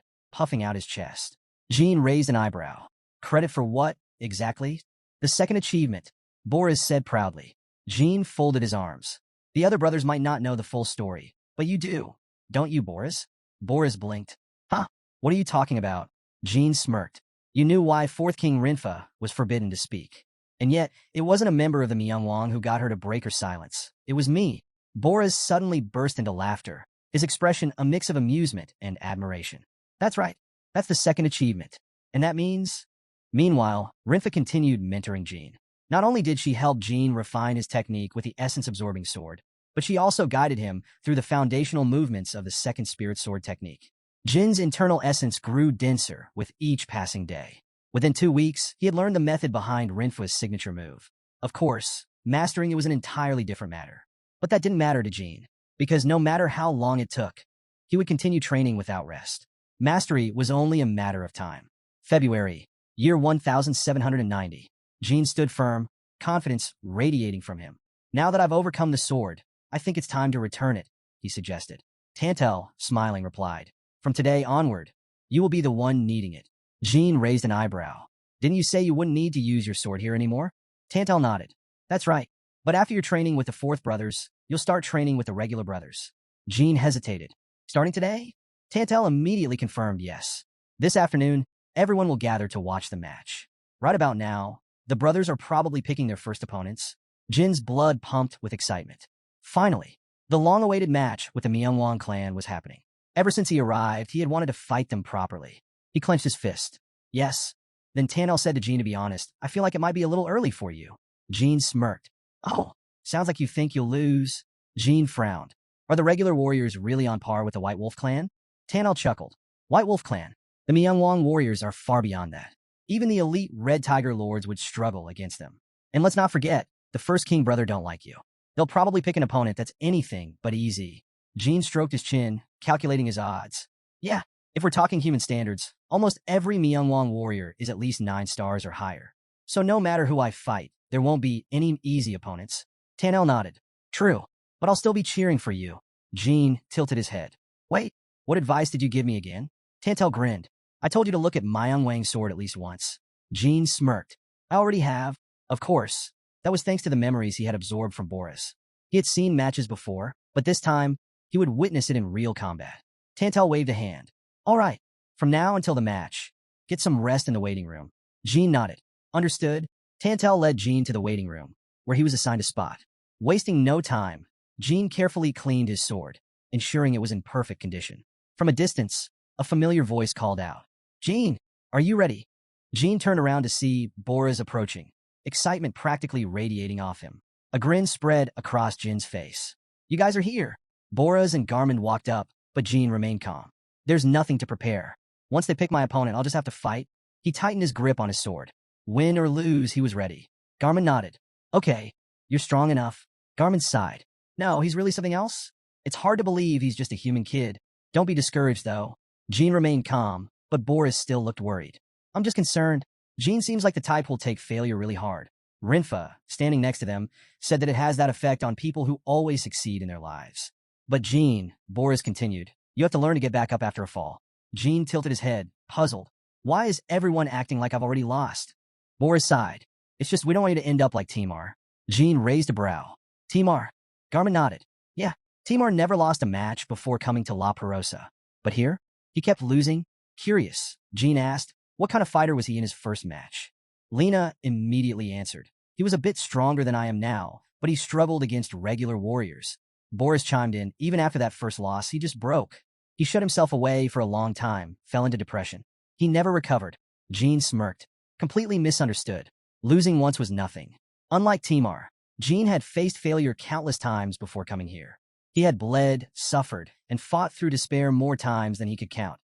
puffing out his chest. Jean raised an eyebrow. "Credit for what, exactly?" "The second achievement," Boris said proudly. Jean folded his arms. "The other brothers might not know the full story, But you do, don't you, Boris? Boris blinked. Huh? What are you talking about? Jean smirked. You knew why 4th King Rinfa was forbidden to speak. And yet, it wasn't a member of the Myungwang who got her to break her silence. It was me. Boris suddenly burst into laughter, his expression a mix of amusement and admiration. That's right. That's the second achievement. And that means... Meanwhile, Rinfa continued mentoring Jean. Not only did she help Jean refine his technique with the essence-absorbing sword, but she also guided him through the foundational movements of the second spirit sword technique. Jin's internal essence grew denser with each passing day. Within 2 weeks, he had learned the method behind Rinfa's signature move. Of course, mastering it was an entirely different matter. But that didn't matter to Jean, because no matter how long it took, he would continue training without rest. Mastery was only a matter of time. February, year 1790. Jean stood firm, confidence radiating from him. Now that I've overcome the sword, I think it's time to return it, he suggested. Tantel, smiling, replied, From today onward, you will be the one needing it. Jean raised an eyebrow. Didn't you say you wouldn't need to use your sword here anymore? Tantel nodded. That's right. But after your training with the 4th brothers, you'll start training with the regular brothers. Jean hesitated. Starting today? Tantel immediately confirmed yes. This afternoon, everyone will gather to watch the match. Right about now, the brothers are probably picking their first opponents. Jin's blood pumped with excitement. Finally, the long-awaited match with the Myungwang clan was happening. Ever since he arrived, he had wanted to fight them properly. He clenched his fist. Yes. Then Tanel said to Jean, to be honest, I feel like it might be a little early for you. Jean smirked. Oh, sounds like you think you'll lose. Jean frowned. Are the regular warriors really on par with the White Wolf clan? Tanel chuckled. White Wolf clan. The Myungwang warriors are far beyond that. Even the elite Red Tiger lords would struggle against them. And let's not forget, the 1st King brother don't like you. They'll probably pick an opponent that's anything but easy. Jean stroked his chin, calculating his odds. Yeah, if we're talking human standards, almost every Myungwang warrior is at least 9 stars or higher. So no matter who I fight, there won't be any easy opponents. Tanel nodded. True, but I'll still be cheering for you. Jean tilted his head. Wait, what advice did you give me again? Tantel grinned. I told you to look at Myungwang's sword at least once. Jean smirked. I already have. Of course. That was thanks to the memories he had absorbed from Boris. He had seen matches before, but this time, he would witness it in real combat. Tantel waved a hand. All right, from now until the match, get some rest in the waiting room. Jean nodded. Understood. Tantel led Jean to the waiting room, where he was assigned a spot. Wasting no time, Jean carefully cleaned his sword, ensuring it was in perfect condition. From a distance, a familiar voice called out. Jean, are you ready? Jean turned around to see Boris approaching, excitement practically radiating off him. A grin spread across Jin's face. You guys are here. Boris and Garmin walked up, but Jean remained calm. There's nothing to prepare. Once they pick my opponent, I'll just have to fight. He tightened his grip on his sword. Win or lose, he was ready. Garmin nodded. Okay, you're strong enough. Garmin sighed. No, he's really something else? It's hard to believe he's just a human kid. Don't be discouraged, though. Jean remained calm, but Boris still looked worried. I'm just concerned. Jean seems like the type who'll take failure really hard. Rinfa, standing next to them, said that it has that effect on people who always succeed in their lives. But Jean, Boris continued, you have to learn to get back up after a fall. Jean tilted his head, puzzled. Why is everyone acting like I've already lost? Boris sighed. It's just we don't want you to end up like Timar. Jean raised a brow. Timar. Garmin nodded. Yeah, Timar never lost a match before coming to La Perosa. But here, he kept losing. Curious, Jean asked, what kind of fighter was he in his first match? Lena immediately answered. He was a bit stronger than I am now, but he struggled against regular warriors. Boris chimed in. Even after that first loss, he just broke. He shut himself away for a long time, fell into depression. He never recovered. Jean smirked. Completely misunderstood. Losing once was nothing. Unlike Timar, Jean had faced failure countless times before coming here. He had bled, suffered, and fought through despair more times than he could count,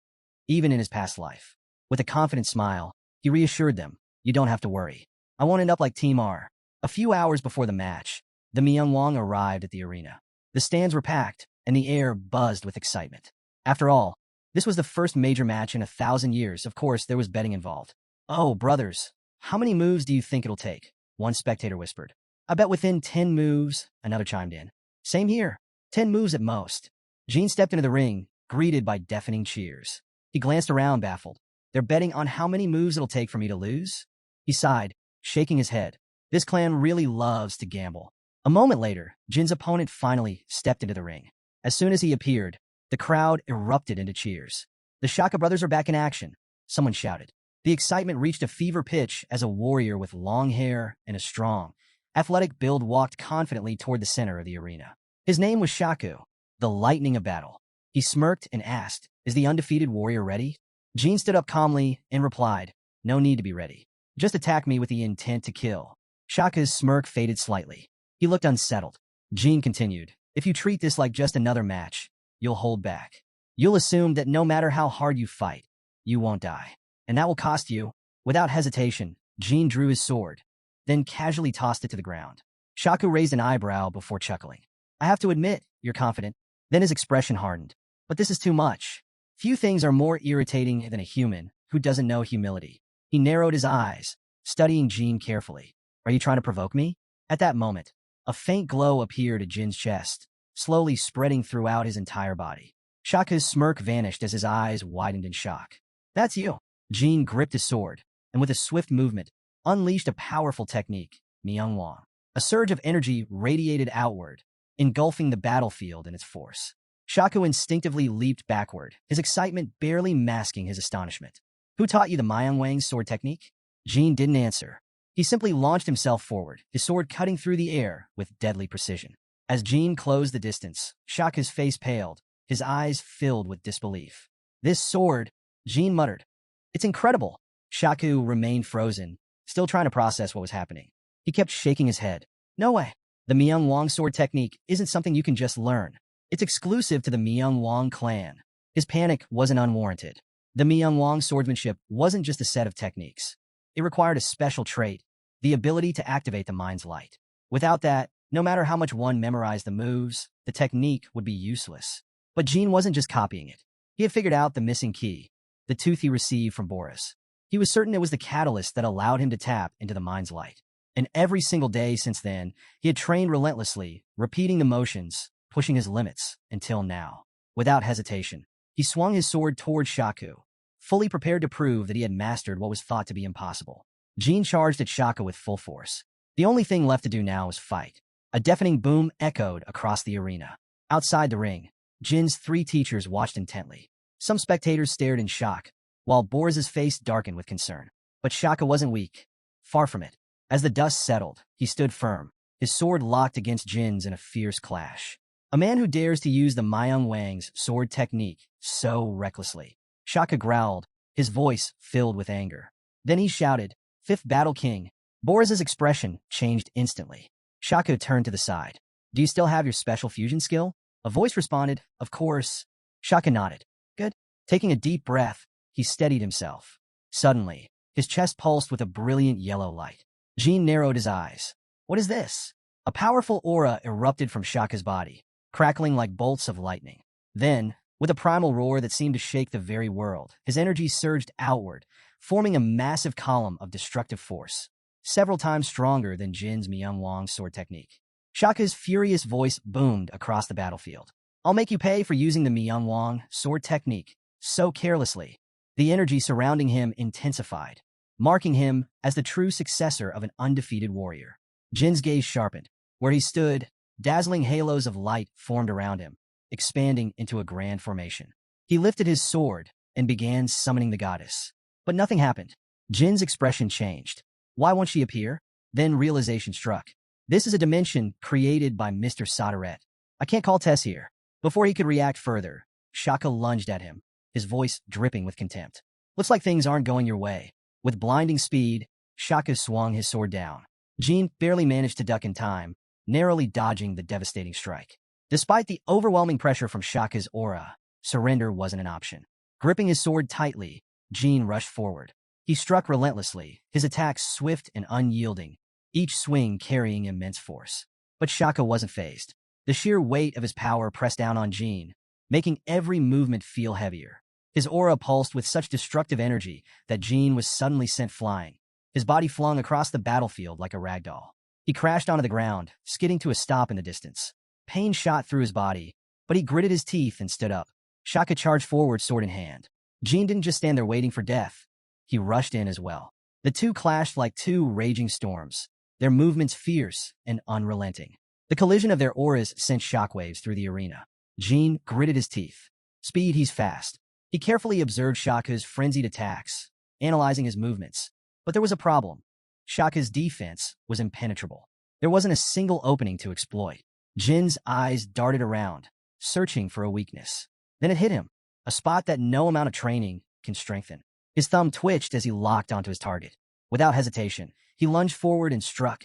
even in his past life. With a confident smile, he reassured them, you don't have to worry. I won't end up like Timar. A few hours before the match, the Myungwang arrived at the arena. The stands were packed, and the air buzzed with excitement. After all, this was the first major match in 1,000 years. Of course, there was betting involved. Oh, brothers, how many moves do you think it'll take? One spectator whispered. I bet within 10 moves, another chimed in. Same here, 10 moves at most. Jean stepped into the ring, greeted by deafening cheers. He glanced around, baffled. They're betting on how many moves it'll take for me to lose? He sighed, shaking his head. This clan really loves to gamble. A moment later, Jin's opponent finally stepped into the ring. As soon as he appeared, the crowd erupted into cheers. The Shaka brothers are back in action, someone shouted. The excitement reached a fever pitch as a warrior with long hair and a strong, athletic build walked confidently toward the center of the arena. His name was Shaku, the lightning of battle. He smirked and asked, "Is the undefeated warrior ready?" Jean stood up calmly and replied, "No need to be ready. Just attack me with the intent to kill." Shaka's smirk faded slightly. He looked unsettled. Jean continued, "If you treat this like just another match, you'll hold back. You'll assume that no matter how hard you fight, you won't die. And that will cost you." Without hesitation, Jean drew his sword, then casually tossed it to the ground. Shaku raised an eyebrow before chuckling. "I have to admit, you're confident." Then his expression hardened. "But this is too much. Few things are more irritating than a human who doesn't know humility." He narrowed his eyes, studying Jean carefully. "Are you trying to provoke me?" At that moment, a faint glow appeared at Jin's chest, slowly spreading throughout his entire body. Shaka's smirk vanished as his eyes widened in shock. "That's you." Jean gripped his sword, and with a swift movement, unleashed a powerful technique, Myungwang. A surge of energy radiated outward, engulfing the battlefield in its force. Shaku instinctively leaped backward, his excitement barely masking his astonishment. "Who taught you the Myungwang sword technique?" Jean didn't answer. He simply launched himself forward, his sword cutting through the air with deadly precision. As Jean closed the distance, Shaku's face paled, his eyes filled with disbelief. "This sword," Jean muttered. "It's incredible." Shaku remained frozen, still trying to process what was happening. He kept shaking his head. "No way. The Myungwang sword technique isn't something you can just learn. It's exclusive to the Myungwang clan." His panic wasn't unwarranted. The Myungwang swordsmanship wasn't just a set of techniques. It required a special trait, the ability to activate the mind's light. Without that, no matter how much one memorized the moves, the technique would be useless. But Jean wasn't just copying it. He had figured out the missing key, the tooth he received from Boris. He was certain it was the catalyst that allowed him to tap into the mind's light. And every single day since then, he had trained relentlessly, repeating the motions, pushing his limits, until now. Without hesitation, he swung his sword toward Shaku, fully prepared to prove that he had mastered what was thought to be impossible. Jean charged at Shaku with full force. The only thing left to do now was fight. A deafening boom echoed across the arena. Outside the ring, Jin's three teachers watched intently. Some spectators stared in shock, while Boris's face darkened with concern. But Shaku wasn't weak. Far from it. As the dust settled, he stood firm, his sword locked against Jin's in a fierce clash. A man who dares to use the Myungwang's sword technique so recklessly. Shaku growled, his voice filled with anger. Then he shouted, "Fifth Battle King." Boris's expression changed instantly. Shaku turned to the side. "Do you still have your special fusion skill?" A voice responded, "Of course." Shaku nodded. "Good." Taking a deep breath, he steadied himself. Suddenly, his chest pulsed with a brilliant yellow light. Jean narrowed his eyes. "What is this?" A powerful aura erupted from Shaka's body, crackling like bolts of lightning. Then, with a primal roar that seemed to shake the very world, his energy surged outward, forming a massive column of destructive force, several times stronger than Jin's Myungwang sword technique. Shaka's furious voice boomed across the battlefield. "I'll make you pay for using the Myungwang sword technique so carelessly." The energy surrounding him intensified, marking him as the true successor of an undefeated warrior. Jin's gaze sharpened. Where he stood, dazzling halos of light formed around him, expanding into a grand formation. He lifted his sword and began summoning the goddess. But nothing happened. Jin's expression changed. Why won't she appear? Then realization struck. This is a dimension created by Mr. Soderette. I can't call Tess here. Before he could react further, Shaka lunged at him, his voice dripping with contempt. "Looks like things aren't going your way." With blinding speed, Shaka swung his sword down. Jean barely managed to duck in time, narrowly dodging the devastating strike. Despite the overwhelming pressure from Shaka's aura, surrender wasn't an option. Gripping his sword tightly, Jean rushed forward. He struck relentlessly, his attacks swift and unyielding, each swing carrying immense force. But Shaka wasn't fazed. The sheer weight of his power pressed down on Jean, making every movement feel heavier. His aura pulsed with such destructive energy that Jean was suddenly sent flying, his body flung across the battlefield like a ragdoll. He crashed onto the ground, skidding to a stop in the distance. Pain shot through his body, but he gritted his teeth and stood up. Shaka charged forward, sword in hand. Jean didn't just stand there waiting for death. He rushed in as well. The two clashed like two raging storms, their movements fierce and unrelenting. The collision of their auras sent shockwaves through the arena. Jin gritted his teeth. Speed, he's fast. He carefully observed Shaka's frenzied attacks, analyzing his movements. But there was a problem. Shaka's defense was impenetrable. There wasn't a single opening to exploit. Jin's eyes darted around, searching for a weakness. Then it hit him, a spot that no amount of training can strengthen. His thumb twitched as he locked onto his target. Without hesitation, he lunged forward and struck,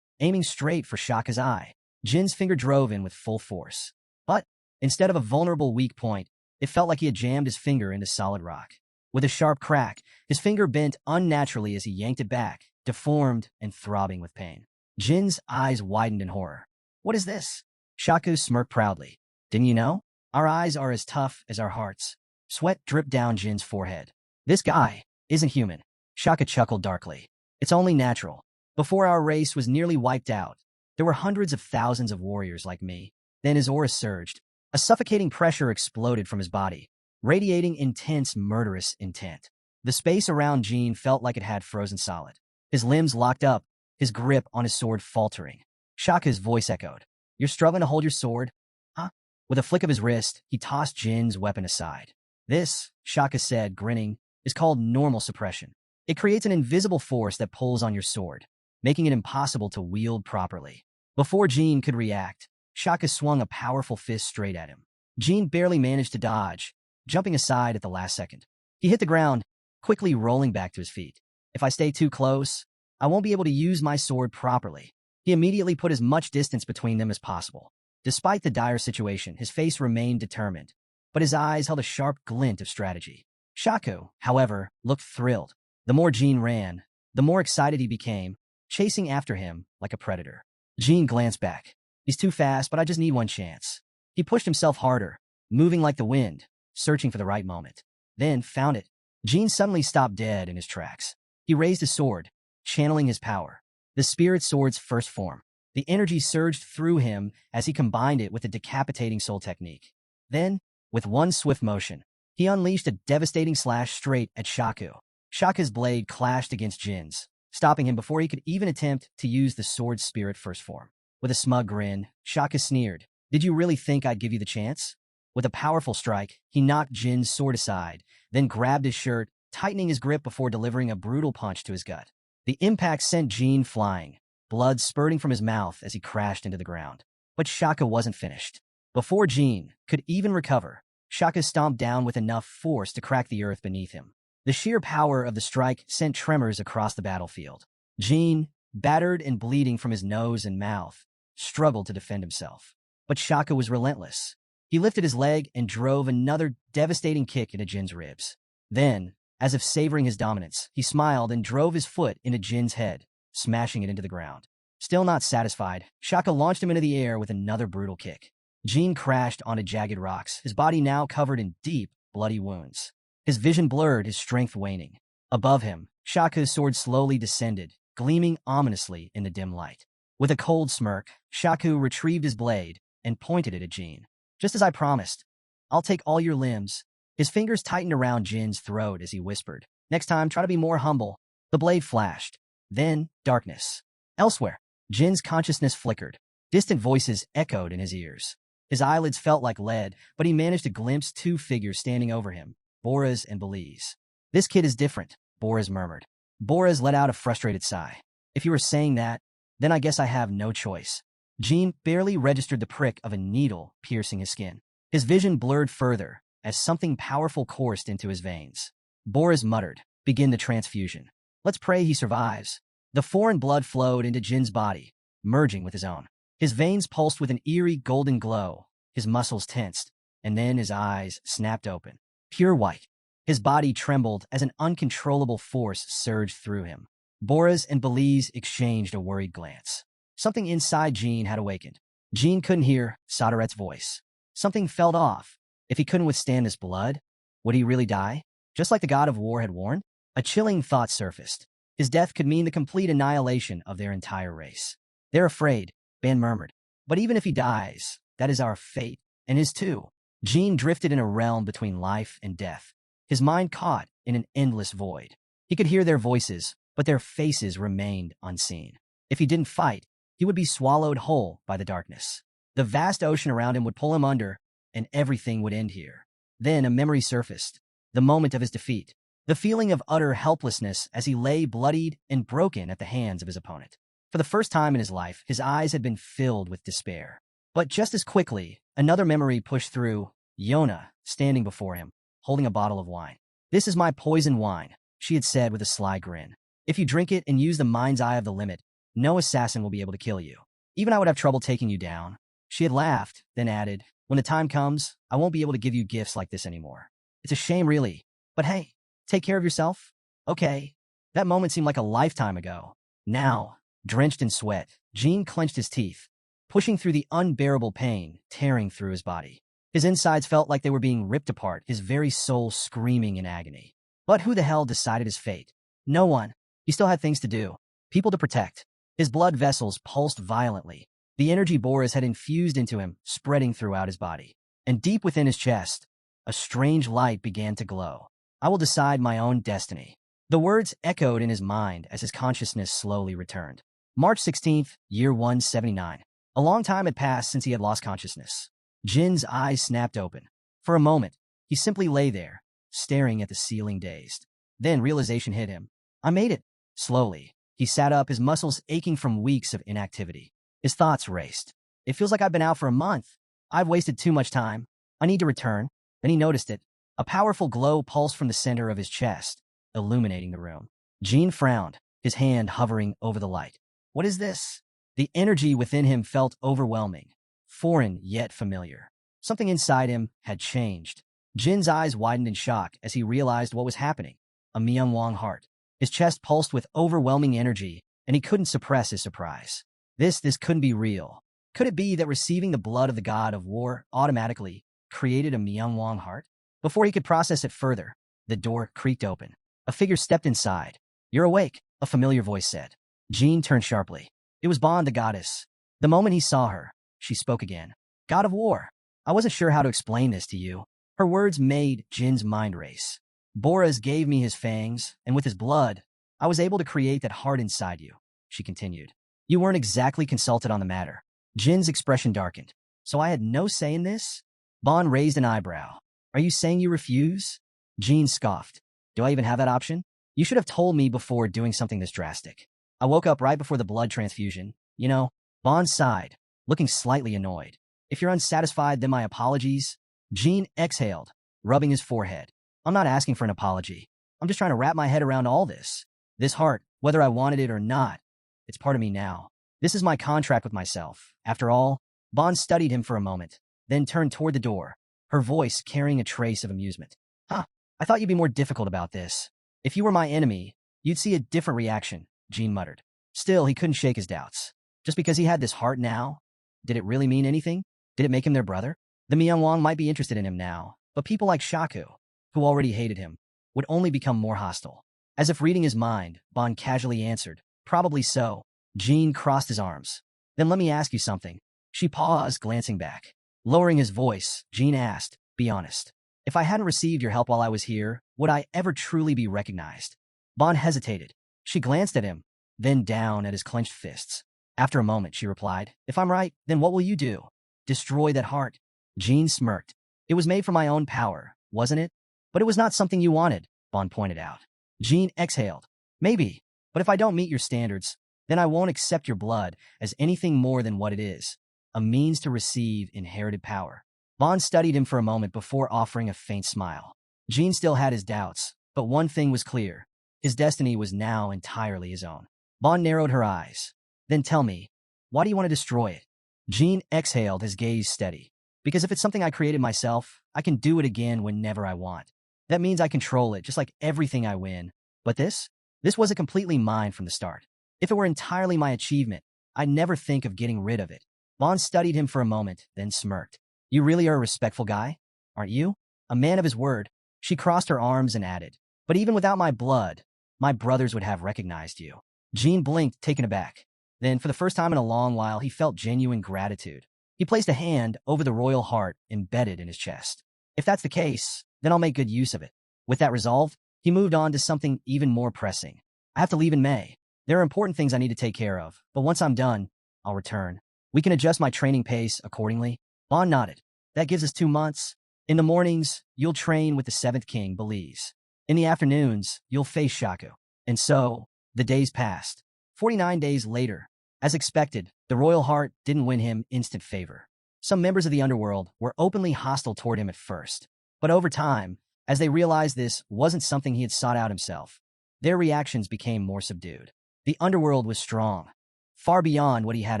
aiming straight for Shaka's eye. Jin's finger drove in with full force. But instead of a vulnerable weak point, it felt like he had jammed his finger into solid rock. With a sharp crack, his finger bent unnaturally as he yanked it back, deformed and throbbing with pain. Jin's eyes widened in horror. What is this? Shaka smirked proudly. Didn't you know? Our eyes are as tough as our hearts. Sweat dripped down Jin's forehead. This guy isn't human. Shaka chuckled darkly. It's only natural. Before our race was nearly wiped out, there were hundreds of thousands of warriors like me. Then his aura surged. A suffocating pressure exploded from his body, radiating intense, murderous intent. The space around Jin felt like it had frozen solid. His limbs locked up, his grip on his sword faltering. Shaka's voice echoed. You're struggling to hold your sword? Huh? With a flick of his wrist, he tossed Jin's weapon aside. This, Shaka said, grinning, is called normal suppression. It creates an invisible force that pulls on your sword, making it impossible to wield properly. Before Jin could react, Shaka swung a powerful fist straight at him. Jin barely managed to dodge, jumping aside at the last second. He hit the ground, quickly rolling back to his feet. If I stay too close, I won't be able to use my sword properly. He immediately put as much distance between them as possible. Despite the dire situation, his face remained determined, but his eyes held a sharp glint of strategy. Shaka, however, looked thrilled. The more Jin ran, the more excited he became, chasing after him like a predator. Jin glanced back. He's too fast, but I just need one chance. He pushed himself harder, moving like the wind, searching for the right moment. Then found it. Jin suddenly stopped dead in his tracks. He raised his sword, channeling his power. The spirit sword's first form. The energy surged through him as he combined it with the decapitating soul technique. Then, with one swift motion, he unleashed a devastating slash straight at Shaka. Shaka's blade clashed against Jin's, stopping him before he could even attempt to use the sword's spirit first form. With a smug grin, Shaka sneered. Did you really think I'd give you the chance? With a powerful strike, he knocked Jin's sword aside, then grabbed his shirt, tightening his grip before delivering a brutal punch to his gut. The impact sent Jin flying, blood spurting from his mouth as he crashed into the ground. But Shaka wasn't finished. Before Jin could even recover, Shaka stomped down with enough force to crack the earth beneath him. The sheer power of the strike sent tremors across the battlefield. Jin, battered and bleeding from his nose and mouth, struggled to defend himself. But Shaka was relentless. He lifted his leg and drove another devastating kick into Jin's ribs. Then, as if savoring his dominance, he smiled and drove his foot into Jin's head, smashing it into the ground. Still not satisfied, Shaka launched him into the air with another brutal kick. Jin crashed onto jagged rocks, his body now covered in deep, bloody wounds. His vision blurred, his strength waning. Above him, Shaka's sword slowly descended, gleaming ominously in the dim light. With a cold smirk, Shaka retrieved his blade and pointed it at Jin. Just as I promised, I'll take all your limbs. His fingers tightened around Jin's throat as he whispered. Next time, try to be more humble. The blade flashed. Then, darkness. Elsewhere, Jin's consciousness flickered. Distant voices echoed in his ears. His eyelids felt like lead, but he managed to glimpse two figures standing over him, Boris and Belize. This kid is different, Boris murmured. Boris let out a frustrated sigh. If you were saying that, then I guess I have no choice. Jin barely registered the prick of a needle piercing his skin. His vision blurred further as something powerful coursed into his veins. Boris muttered, begin the transfusion. Let's pray he survives. The foreign blood flowed into Jin's body, merging with his own. His veins pulsed with an eerie golden glow, his muscles tensed, and then his eyes snapped open. Pure white. His body trembled as an uncontrollable force surged through him. Boris and Belize exchanged a worried glance. Something inside Jin had awakened. Jin couldn't hear Soderet's voice. Something felt off. If he couldn't withstand this blood, would he really die? Just like the god of war had warned? A chilling thought surfaced. His death could mean the complete annihilation of their entire race. They're afraid, Ban murmured. But even if he dies, that is our fate, and his too. Jin drifted in a realm between life and death, his mind caught in an endless void. He could hear their voices, but their faces remained unseen. If he didn't fight, he would be swallowed whole by the darkness. The vast ocean around him would pull him under, and everything would end here. Then a memory surfaced, the moment of his defeat, the feeling of utter helplessness as he lay bloodied and broken at the hands of his opponent. For the first time in his life, his eyes had been filled with despair. But just as quickly, another memory pushed through, Yona, standing before him, holding a bottle of wine. "This is my poison wine," she had said with a sly grin. "If you drink it and use the mind's eye of the limit, no assassin will be able to kill you. Even I would have trouble taking you down." She had laughed, then added, "When the time comes, I won't be able to give you gifts like this anymore. It's a shame, really. But hey, take care of yourself." "Okay." That moment seemed like a lifetime ago. Now, drenched in sweat, Jean clenched his teeth, pushing through the unbearable pain tearing through his body. His insides felt like they were being ripped apart, his very soul screaming in agony. But who the hell decided his fate? No one. He still had things to do, people to protect. His blood vessels pulsed violently. The energy Boris had infused into him, spreading throughout his body. And deep within his chest, a strange light began to glow. "I will decide my own destiny." The words echoed in his mind as his consciousness slowly returned. March 16th, year 179. A long time had passed since he had lost consciousness. Jin's eyes snapped open. For a moment, he simply lay there, staring at the ceiling dazed. Then realization hit him. "I made it." Slowly, he sat up, his muscles aching from weeks of inactivity. His thoughts raced. "It feels like I've been out for a month. I've wasted too much time. I need to return." Then he noticed it. A powerful glow pulsed from the center of his chest, illuminating the room. Jin frowned, his hand hovering over the light. "What is this?" The energy within him felt overwhelming, foreign yet familiar. Something inside him had changed. Jin's eyes widened in shock as he realized what was happening. A Myungwang heart. His chest pulsed with overwhelming energy, and he couldn't suppress his surprise. This couldn't be real. Could it be that receiving the blood of the god of war automatically created a Myungwang heart? Before he could process it further, the door creaked open. A figure stepped inside. "You're awake," a familiar voice said. Jin turned sharply. It was Bon, the goddess. The moment he saw her, she spoke again. "God of war. I wasn't sure how to explain this to you." Her words made Jin's mind race. "Boras gave me his fangs, and with his blood, I was able to create that heart inside you," she continued. "You weren't exactly consulted on the matter." Jin's expression darkened. "So I had no say in this?" Bon raised an eyebrow. "Are you saying you refuse?" Jin scoffed. "Do I even have that option? You should have told me before doing something this drastic. I woke up right before the blood transfusion. You know." Bon sighed, looking slightly annoyed. "If you're unsatisfied, then my apologies." Jin exhaled, rubbing his forehead. "I'm not asking for an apology. I'm just trying to wrap my head around all this. This heart, whether I wanted it or not, it's part of me now. This is my contract with myself. After all." Bon studied him for a moment, then turned toward the door, her voice carrying a trace of amusement. "Huh, I thought you'd be more difficult about this. If you were my enemy, you'd see a different reaction," Jin muttered. Still, he couldn't shake his doubts. Just because he had this heart now, did it really mean anything? Did it make him their brother? The Myungwang might be interested in him now, but people like Shaku, who already hated him, would only become more hostile. As if reading his mind, Bon casually answered, "Probably so." Jin crossed his arms. "Then let me ask you something." She paused, glancing back. Lowering his voice, Jin asked, "Be honest. If I hadn't received your help while I was here, would I ever truly be recognized?" Bon hesitated. She glanced at him, then down at his clenched fists. After a moment, she replied, "If I'm right, then what will you do? Destroy that heart?" Jin smirked. "It was made for my own power, wasn't it? But it was not something you wanted," Bon pointed out. Jin exhaled. "Maybe, but if I don't meet your standards, then I won't accept your blood as anything more than what it is, a means to receive inherited power." Bon studied him for a moment before offering a faint smile. Jin still had his doubts, but one thing was clear. His destiny was now entirely his own. Bon narrowed her eyes. "Then tell me, why do you want to destroy it?" Jin exhaled, his gaze steady. "Because if it's something I created myself, I can do it again whenever I want. That means I control it, just like everything I win. But this wasn't completely mine from the start. If it were entirely my achievement, I'd never think of getting rid of it." Bon studied him for a moment, then smirked. "You really are a respectful guy, aren't you? A man of his word." She crossed her arms and added, "But even without my blood, my brothers would have recognized you." Jin blinked, taken aback. Then, for the first time in a long while, he felt genuine gratitude. He placed a hand over the royal heart embedded in his chest. "If that's the case, then I'll make good use of it." With that resolve, he moved on to something even more pressing. "I have to leave in May. There are important things I need to take care of, but once I'm done, I'll return. We can adjust my training pace accordingly." Bon nodded. That gives us 2 months. In the mornings, you'll train with the 7th king, Belize. In the afternoons, you'll face Shaku. And so, the days passed. 49 days later, as expected, the royal heart didn't win him instant favor. Some members of the underworld were openly hostile toward him at first. But over time, as they realized this wasn't something he had sought out himself, their reactions became more subdued. The underworld was strong, far beyond what he had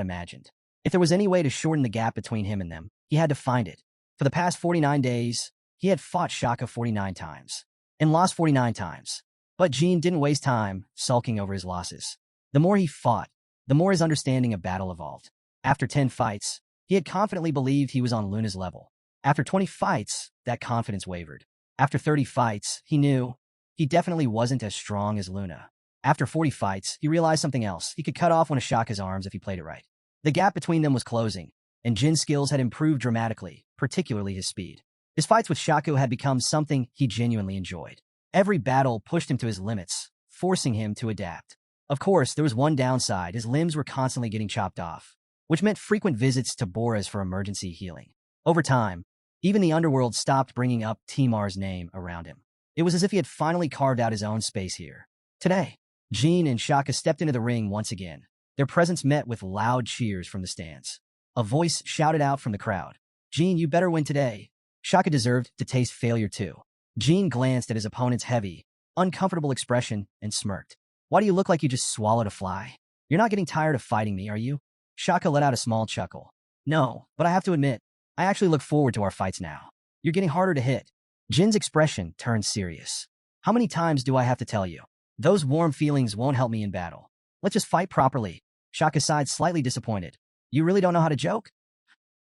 imagined. If there was any way to shorten the gap between him and them, he had to find it. For the past 49 days, he had fought Shaka 49 times and lost 49 times. But Jean didn't waste time sulking over his losses. The more he fought, the more his understanding of battle evolved. After 10 fights, he had confidently believed he was on Luna's level. After 20 fights, that confidence wavered. After 30 fights, he knew he definitely wasn't as strong as Luna. After 40 fights, he realized something else. He could cut off one of Shaka's arms if he played it right. The gap between them was closing, and Jin's skills had improved dramatically, particularly his speed. His fights with Shaku had become something he genuinely enjoyed. Every battle pushed him to his limits, forcing him to adapt. Of course, there was one downside. His limbs were constantly getting chopped off, which meant frequent visits to Boras for emergency healing. Over time, even the underworld stopped bringing up Timar's name around him. It was as if he had finally carved out his own space here. Today, Jean and Shaka stepped into the ring once again. Their presence met with loud cheers from the stands. A voice shouted out from the crowd, "Jean, you better win today." Shaka deserved to taste failure too. Jean glanced at his opponent's heavy, uncomfortable expression and smirked. "Why do you look like you just swallowed a fly? You're not getting tired of fighting me, are you?" Shaka let out a small chuckle. "No, but I have to admit, I actually look forward to our fights now. You're getting harder to hit." Jin's expression turned serious. "How many times do I have to tell you? Those warm feelings won't help me in battle. Let's just fight properly." Shaka sighed, slightly disappointed. "You really don't know how to joke?"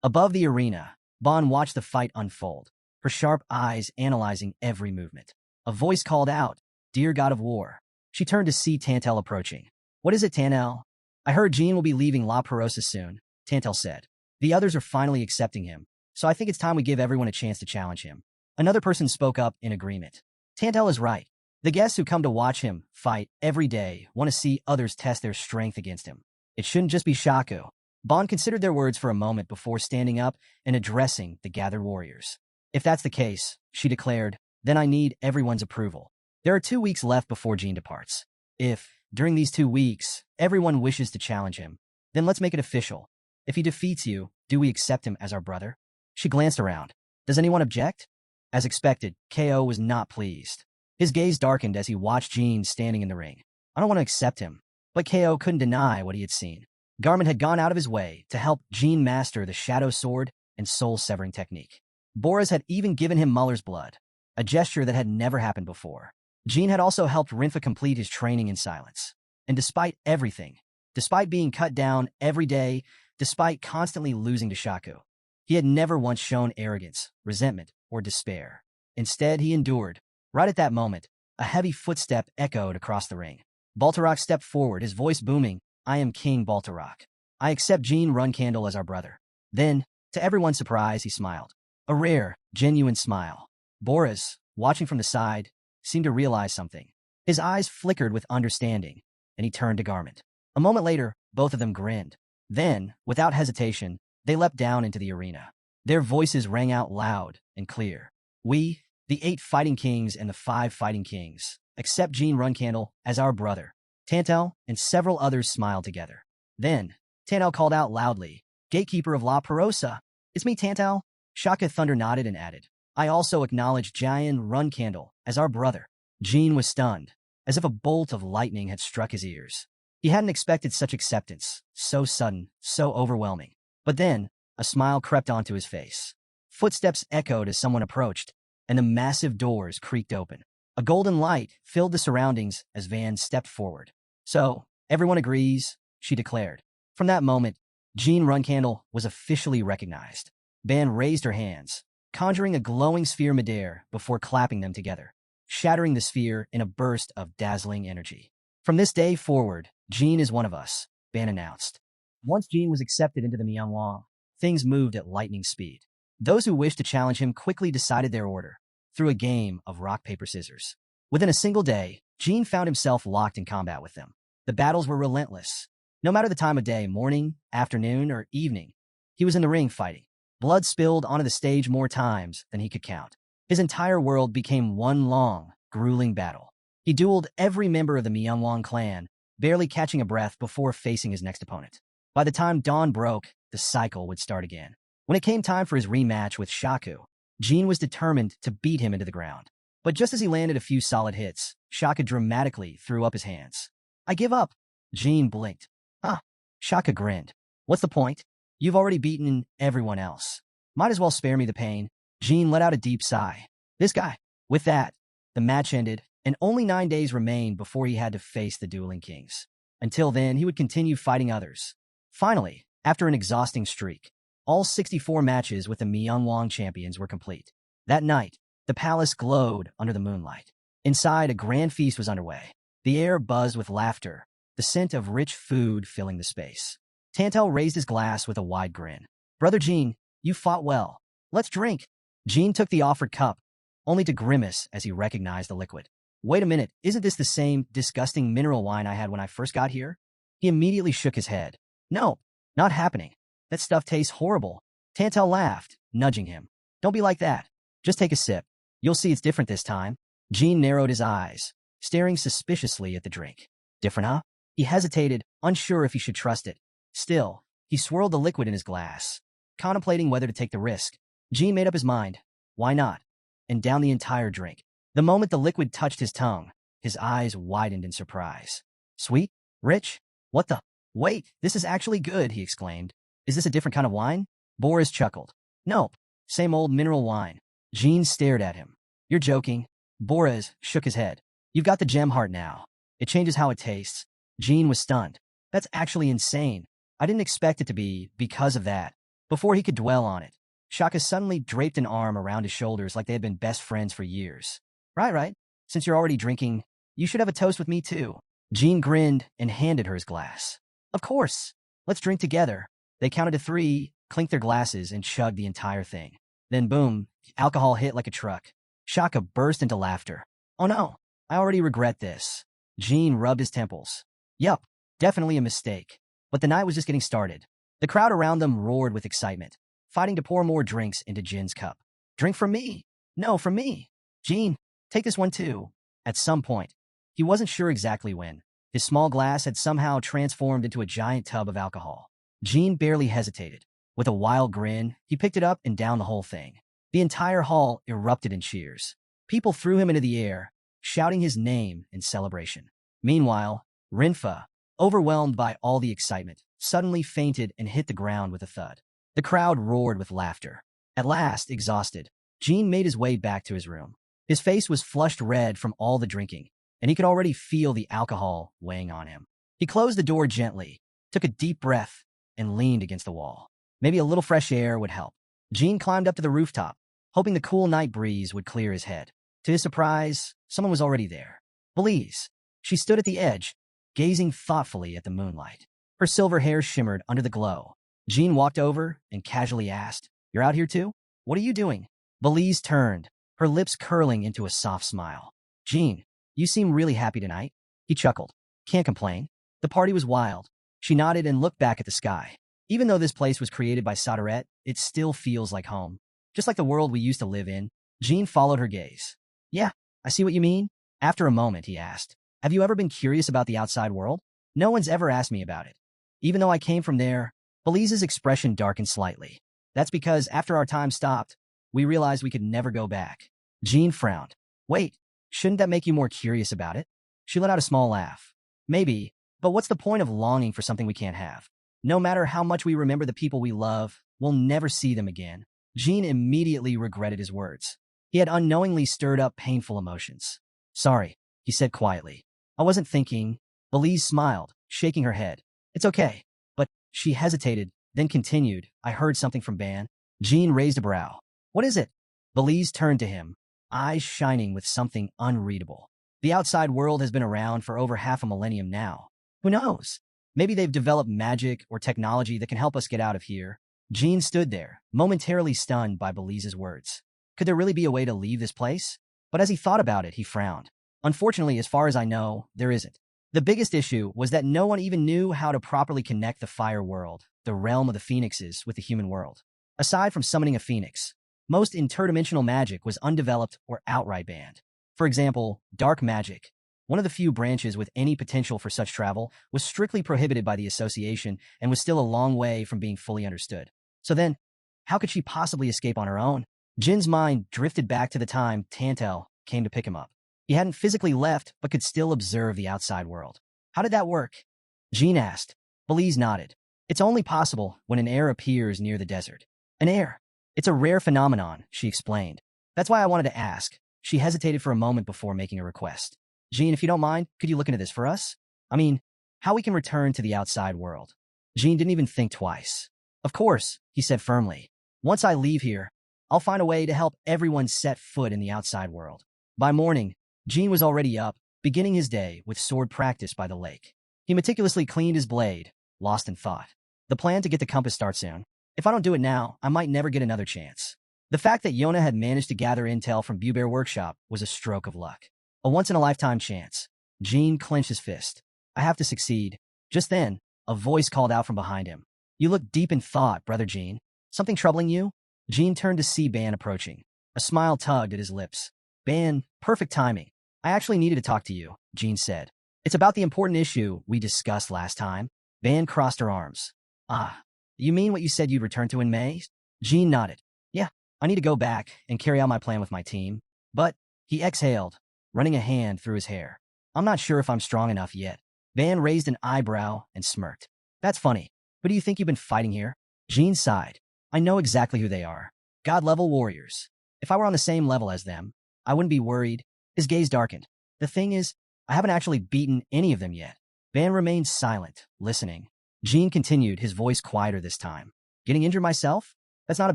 Above the arena, Bon watched the fight unfold, her sharp eyes analyzing every movement. A voice called out, "Dear God of War." She turned to see Tantel approaching. "What is it, Tantel?" "I heard Jean will be leaving La Perosa soon," Tantel said. "The others are finally accepting him, so I think it's time we give everyone a chance to challenge him." Another person spoke up in agreement. "Tantel is right. The guests who come to watch him fight every day want to see others test their strength against him. It shouldn't just be Shaku." Bon considered their words for a moment before standing up and addressing the gathered warriors. "If that's the case," she declared, "then I need everyone's approval. There are 2 weeks left before Jean departs. If, during these 2 weeks, everyone wishes to challenge him, then let's make it official. If he defeats you, do we accept him as our brother?" She glanced around. "Does anyone object?" As expected, KO was not pleased. His gaze darkened as he watched Jean standing in the ring. "I don't want to accept him." But KO couldn't deny what he had seen. Garmin had gone out of his way to help Jean master the shadow sword and soul-severing technique. Boras had even given him Muller's blood, a gesture that had never happened before. Jean had also helped Rinfa complete his training in silence. And despite everything, despite being cut down every day, despite constantly losing to Shaku, he had never once shown arrogance, resentment, or despair. Instead, he endured. Right at that moment, a heavy footstep echoed across the ring. Baltarak stepped forward, his voice booming, "I am King Baltarak. I accept Jean Runcandle as our brother." Then, to everyone's surprise, he smiled. A rare, genuine smile. Boras, watching from the side, seemed to realize something. His eyes flickered with understanding, and he turned to Garment. A moment later, both of them grinned. Then, without hesitation, they leapt down into the arena. Their voices rang out loud and clear. "We, the 8 fighting kings and the 5 fighting kings, accept Jean Runcandle as our brother." Tantel and several others smiled together. Then, Tantel called out loudly, "Gatekeeper of La Perosa." "It's me, Tantel." Shaka Thunder nodded and added, "I also acknowledge Jean Runcandle as our brother." Jean was stunned, as if a bolt of lightning had struck his ears. He hadn't expected such acceptance, so sudden, so overwhelming. But then, a smile crept onto his face. Footsteps echoed as someone approached, and the massive doors creaked open. A golden light filled the surroundings as Van stepped forward. "So, everyone agrees," she declared. From that moment, Jean Runcandle was officially recognized. Van raised her hands, conjuring a glowing sphere midair before clapping them together, shattering the sphere in a burst of dazzling energy. "From this day forward, Jean is one of us," Van announced. Once Jean was accepted into the Mianwang, things moved at lightning speed. Those who wished to challenge him quickly decided their order, through a game of rock, paper, scissors. Within a single day, Jean found himself locked in combat with them. The battles were relentless. No matter the time of day, morning, afternoon, or evening, he was in the ring fighting. Blood spilled onto the stage more times than he could count. His entire world became one long, grueling battle. He dueled every member of the Myeongwon clan, barely catching a breath before facing his next opponent. By the time dawn broke, the cycle would start again. When it came time for his rematch with Shaku, Jin was determined to beat him into the ground. But just as he landed a few solid hits, Shaka dramatically threw up his hands. "I give up." Jin blinked. "Huh." Shaka grinned. "What's the point? You've already beaten everyone else. Might as well spare me the pain." Jin let out a deep sigh. This guy. With that, the match ended, and only 9 days remained before he had to face the Dueling Kings. Until then, he would continue fighting others. Finally, after an exhausting streak, all 64 matches with the Myeongwon champions were complete. That night, the palace glowed under the moonlight. Inside, a grand feast was underway. The air buzzed with laughter, the scent of rich food filling the space. Tantel raised his glass with a wide grin. "Brother Jin, you fought well. Let's drink." Jin took the offered cup, only to grimace as he recognized the liquid. "Wait a minute, isn't this the same disgusting mineral wine I had when I first got here?" He immediately shook his head. "No, not happening. That stuff tastes horrible." Tantel laughed, nudging him. "Don't be like that. Just take a sip. You'll see it's different this time." Jin narrowed his eyes, staring suspiciously at the drink. "Different, huh?" He hesitated, unsure if he should trust it. Still, he swirled the liquid in his glass, contemplating whether to take the risk. Jin made up his mind. Why not? And down the entire drink. The moment the liquid touched his tongue, his eyes widened in surprise. "Sweet? Rich? What the? Wait, this is actually good," he exclaimed. "Is this a different kind of wine?" Boris chuckled. "Nope, same old mineral wine." Jin stared at him. "You're joking." Boris shook his head. "You've got the gem heart now. It changes how it tastes." Jin was stunned. "That's actually insane. I didn't expect it to be because of that." Before he could dwell on it, Shaka suddenly draped an arm around his shoulders like they had been best friends for years. Right. Since you're already drinking, you should have a toast with me too." Jin grinned and handed her his glass. "Of course. Let's drink together." They counted to 3, clinked their glasses, and chugged the entire thing. Then boom, alcohol hit like a truck. Shaka burst into laughter. "Oh no, I already regret this." Jin rubbed his temples. "Yup, definitely a mistake." But the night was just getting started. The crowd around them roared with excitement, fighting to pour more drinks into Jin's cup. "Drink from me." "No, from me." "Jin, take this one too." At some point, he wasn't sure exactly when, his small glass had somehow transformed into a giant tub of alcohol. Jin barely hesitated. With a wild grin, he picked it up and downed the whole thing. The entire hall erupted in cheers. People threw him into the air, shouting his name in celebration. Meanwhile, Rinfa, overwhelmed by all the excitement, suddenly fainted and hit the ground with a thud. The crowd roared with laughter. At last, exhausted, Jin made his way back to his room. His face was flushed red from all the drinking, and he could already feel the alcohol weighing on him. He closed the door gently, took a deep breath, and leaned against the wall. Maybe a little fresh air would help. Jin climbed up to the rooftop, hoping the cool night breeze would clear his head. To his surprise, someone was already there. Belize. She stood at the edge, gazing thoughtfully at the moonlight. Her silver hair shimmered under the glow. Jin walked over and casually asked, "You're out here too? What are you doing?" Belize turned, her lips curling into a soft smile. "Jin, you seem really happy tonight." He chuckled. "Can't complain. The party was wild." She nodded and looked back at the sky. "Even though this place was created by Soderette, it still feels like home. Just like the world we used to live in." Jin followed her gaze. "Yeah, I see what you mean." After a moment, he asked, "Have you ever been curious about the outside world?" "No one's ever asked me about it. Even though I came from there." Belize's expression darkened slightly. "That's because after our time stopped, we realized we could never go back." Jin frowned. "Wait, shouldn't that make you more curious about it?" She let out a small laugh. "Maybe, but what's the point of longing for something we can't have? No matter how much we remember the people we love, we'll never see them again." Jin immediately regretted his words. He had unknowingly stirred up painful emotions. "Sorry," he said quietly. "I wasn't thinking." Belize smiled, shaking her head. "It's okay." But she hesitated, then continued, "I heard something from Ban." Jin raised a brow. "What is it?" Belize turned to him, eyes shining with something unreadable. "The outside world has been around for over half a millennium now. Who knows? Maybe they've developed magic or technology that can help us get out of here." Jin stood there, momentarily stunned by Belize's words. Could there really be a way to leave this place? But as he thought about it, he frowned. "Unfortunately, as far as I know, there isn't." The biggest issue was that no one even knew how to properly connect the fire world, the realm of the phoenixes, with the human world. Aside from summoning a phoenix, most interdimensional magic was undeveloped or outright banned. For example, dark magic, one of the few branches with any potential for such travel, was strictly prohibited by the Association and was still a long way from being fully understood. So then, how could she possibly escape on her own? Jin's mind drifted back to the time Tantel came to pick him up. He hadn't physically left, but could still observe the outside world. How did that work? Jin asked. Belize nodded. It's only possible when an air appears near the desert. An air. It's a rare phenomenon, she explained. That's why I wanted to ask. She hesitated for a moment before making a request. Jin, if you don't mind, could you look into this for us? I mean, how we can return to the outside world. Jin didn't even think twice. Of course, he said firmly. Once I leave here, I'll find a way to help everyone set foot in the outside world. By morning, Jin was already up, beginning his day with sword practice by the lake. He meticulously cleaned his blade, lost in thought. The plan to get the compass starts soon. If I don't do it now, I might never get another chance. The fact that Yona had managed to gather intel from Bubear Workshop was a stroke of luck. A once-in-a-lifetime chance. Jin clenched his fist. I have to succeed. Just then, a voice called out from behind him. You look deep in thought, Brother Jin. Something troubling you? Jin turned to see Ban approaching. A smile tugged at his lips. Ban, perfect timing. I actually needed to talk to you, Jin said. It's about the important issue we discussed last time. Ban crossed her arms. Ah, you mean what you said you'd return to in May? Jin nodded. Yeah, I need to go back and carry out my plan with my team. But, he exhaled, running a hand through his hair. I'm not sure if I'm strong enough yet. Ban raised an eyebrow and smirked. That's funny. Who do you think you've been fighting here? Jin sighed. I know exactly who they are. God-level warriors. If I were on the same level as them, I wouldn't be worried. His gaze darkened. The thing is, I haven't actually beaten any of them yet. Ban remained silent, listening. Jin continued, his voice quieter this time. Getting injured myself? That's not a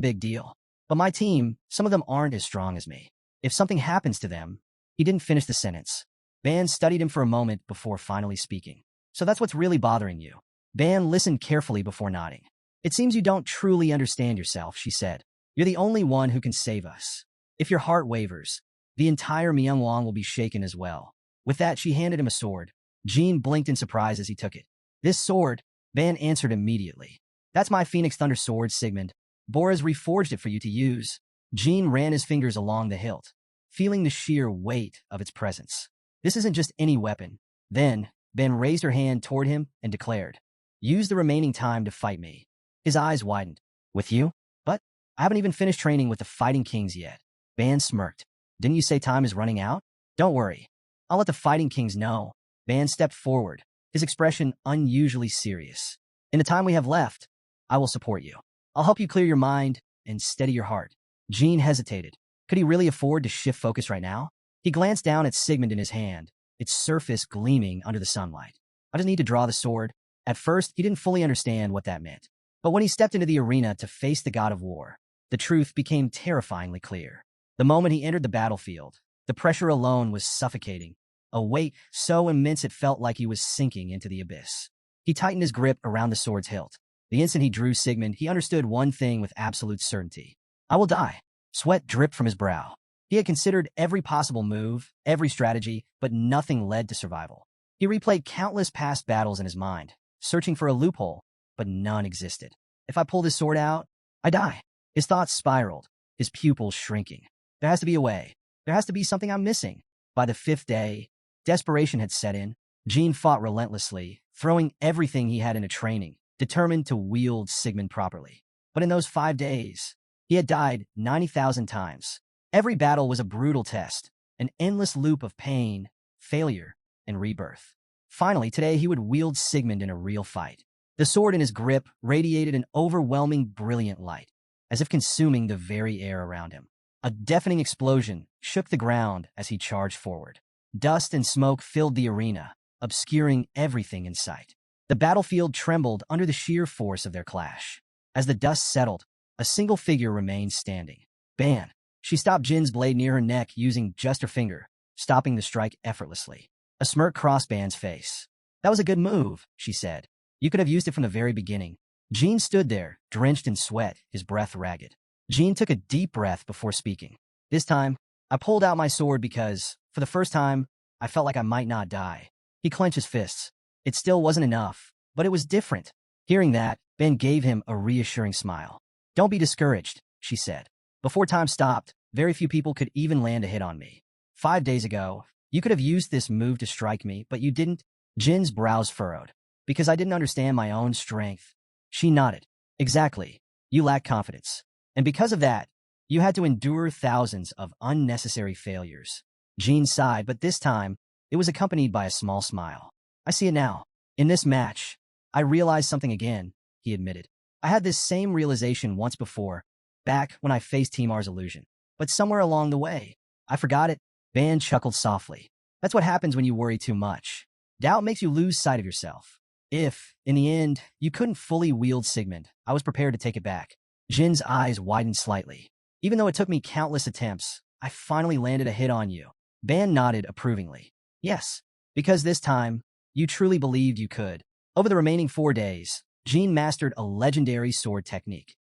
big deal. But my team, some of them aren't as strong as me. If something happens to them... He didn't finish the sentence. Ban studied him for a moment before finally speaking. So that's what's really bothering you. Ban listened carefully before nodding. It seems you don't truly understand yourself, she said. You're the only one who can save us. If your heart wavers, the entire Myeongwang will be shaken as well. With that, she handed him a sword. Jin blinked in surprise as he took it. This sword, Ban answered immediately. That's my Phoenix Thunder sword, Sigmund. Bora's reforged it for you to use. Jin ran his fingers along the hilt, feeling the sheer weight of its presence. This isn't just any weapon. Then, Ben raised her hand toward him and declared, use the remaining time to fight me. His eyes widened. With you? But I haven't even finished training with the Fighting Kings yet. Ban smirked. Didn't you say time is running out? Don't worry. I'll let the Fighting Kings know. Ban stepped forward, his expression unusually serious. In the time we have left, I will support you. I'll help you clear your mind and steady your heart. Jin hesitated. Could he really afford to shift focus right now? He glanced down at Sigmund in his hand, its surface gleaming under the sunlight. I just need to draw the sword. At first, he didn't fully understand what that meant. But when he stepped into the arena to face the god of war, the truth became terrifyingly clear. The moment he entered the battlefield, the pressure alone was suffocating, a weight so immense it felt like he was sinking into the abyss. He tightened his grip around the sword's hilt. The instant he drew Sigmund, he understood one thing with absolute certainty. I will die. Sweat dripped from his brow. He had considered every possible move, every strategy, but nothing led to survival. He replayed countless past battles in his mind, searching for a loophole, but none existed. If I pull this sword out, I die. His thoughts spiraled, his pupils shrinking. There has to be a way. There has to be something I'm missing. By the 5th day, desperation had set in. Jin fought relentlessly, throwing everything he had into training, determined to wield Sigmund properly. But in those 5 days, he had died 90,000 times. Every battle was a brutal test, an endless loop of pain, failure, and rebirth. Finally, today he would wield Sigmund in a real fight. The sword in his grip radiated an overwhelming, brilliant light, as if consuming the very air around him. A deafening explosion shook the ground as he charged forward. Dust and smoke filled the arena, obscuring everything in sight. The battlefield trembled under the sheer force of their clash. As the dust settled, a single figure remained standing. Ban. She stopped Jin's blade near her neck using just her finger, stopping the strike effortlessly. A smirk crossed Ban's face. That was a good move, she said. You could have used it from the very beginning. Jin stood there, drenched in sweat, his breath ragged. Jin took a deep breath before speaking. This time, I pulled out my sword because, for the first time, I felt like I might not die. He clenched his fists. It still wasn't enough, but it was different. Hearing that, Ben gave him a reassuring smile. Don't be discouraged, she said. Before time stopped, very few people could even land a hit on me. 5 days ago, you could have used this move to strike me, but you didn't. Jin's brows furrowed. Because I didn't understand my own strength. She nodded. Exactly. You lack confidence. And because of that, you had to endure thousands of unnecessary failures. Jin sighed, but this time, it was accompanied by a small smile. I see it now. In this match, I realized something again, he admitted. I had this same realization once before, back when I faced Timar's illusion. But somewhere along the way, I forgot it. Ban chuckled softly. That's what happens when you worry too much. Doubt makes you lose sight of yourself. If, in the end, you couldn't fully wield Sigmund, I was prepared to take it back. Jin's eyes widened slightly. Even though it took me countless attempts, I finally landed a hit on you. Ban nodded approvingly. Yes, because this time, you truly believed you could. Over the remaining 4 days, Jin mastered a legendary sword technique,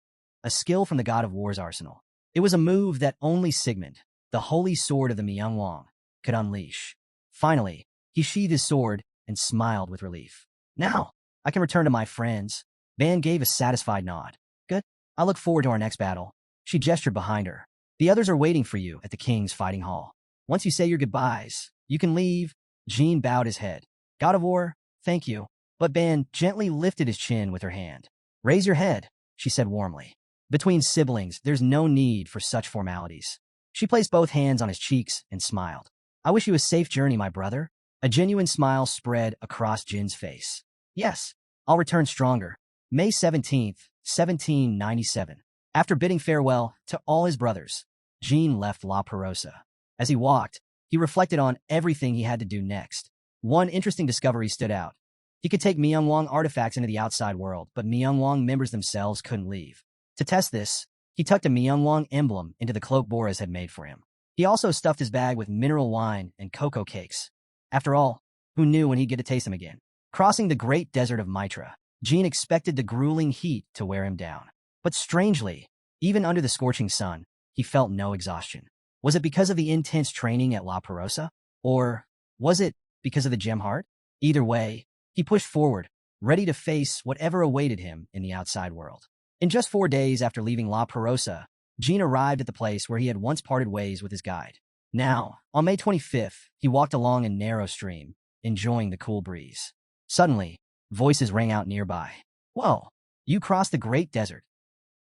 a skill from the God of War's arsenal. It was a move that only Sigmund, the holy sword of the Myeongwang, could unleash. Finally, he sheathed his sword and smiled with relief. Now, I can return to my friends. Ban gave a satisfied nod. Good. I look forward to our next battle. She gestured behind her. The others are waiting for you at the King's Fighting Hall. Once you say your goodbyes, you can leave. Jin bowed his head. God of War, thank you. But Ban gently lifted his chin with her hand. Raise your head, she said warmly. Between siblings, there's no need for such formalities. She placed both hands on his cheeks and smiled. I wish you a safe journey, my brother. A genuine smile spread across Jin's face. Yes, I'll return stronger. May 17th, 1797. After bidding farewell to all his brothers, Jin left La Perosa. As he walked, he reflected on everything he had to do next. One interesting discovery stood out. He could take Myeongwang artifacts into the outside world, but Myeongwang members themselves couldn't leave. To test this, he tucked a Myeongwang emblem into the cloak Boris had made for him. He also stuffed his bag with mineral wine and cocoa cakes. After all, who knew when he'd get to taste them again? Crossing the great desert of Mitra, Jin expected the grueling heat to wear him down. But strangely, even under the scorching sun, he felt no exhaustion. Was it because of the intense training at La Perosa? Or was it because of the gem heart? Either way, he pushed forward, ready to face whatever awaited him in the outside world. In just 4 days after leaving La Perosa, Jin arrived at the place where he had once parted ways with his guide. Now, on May 25th, he walked along a narrow stream, enjoying the cool breeze. Suddenly, voices rang out nearby. Whoa, you crossed the great desert.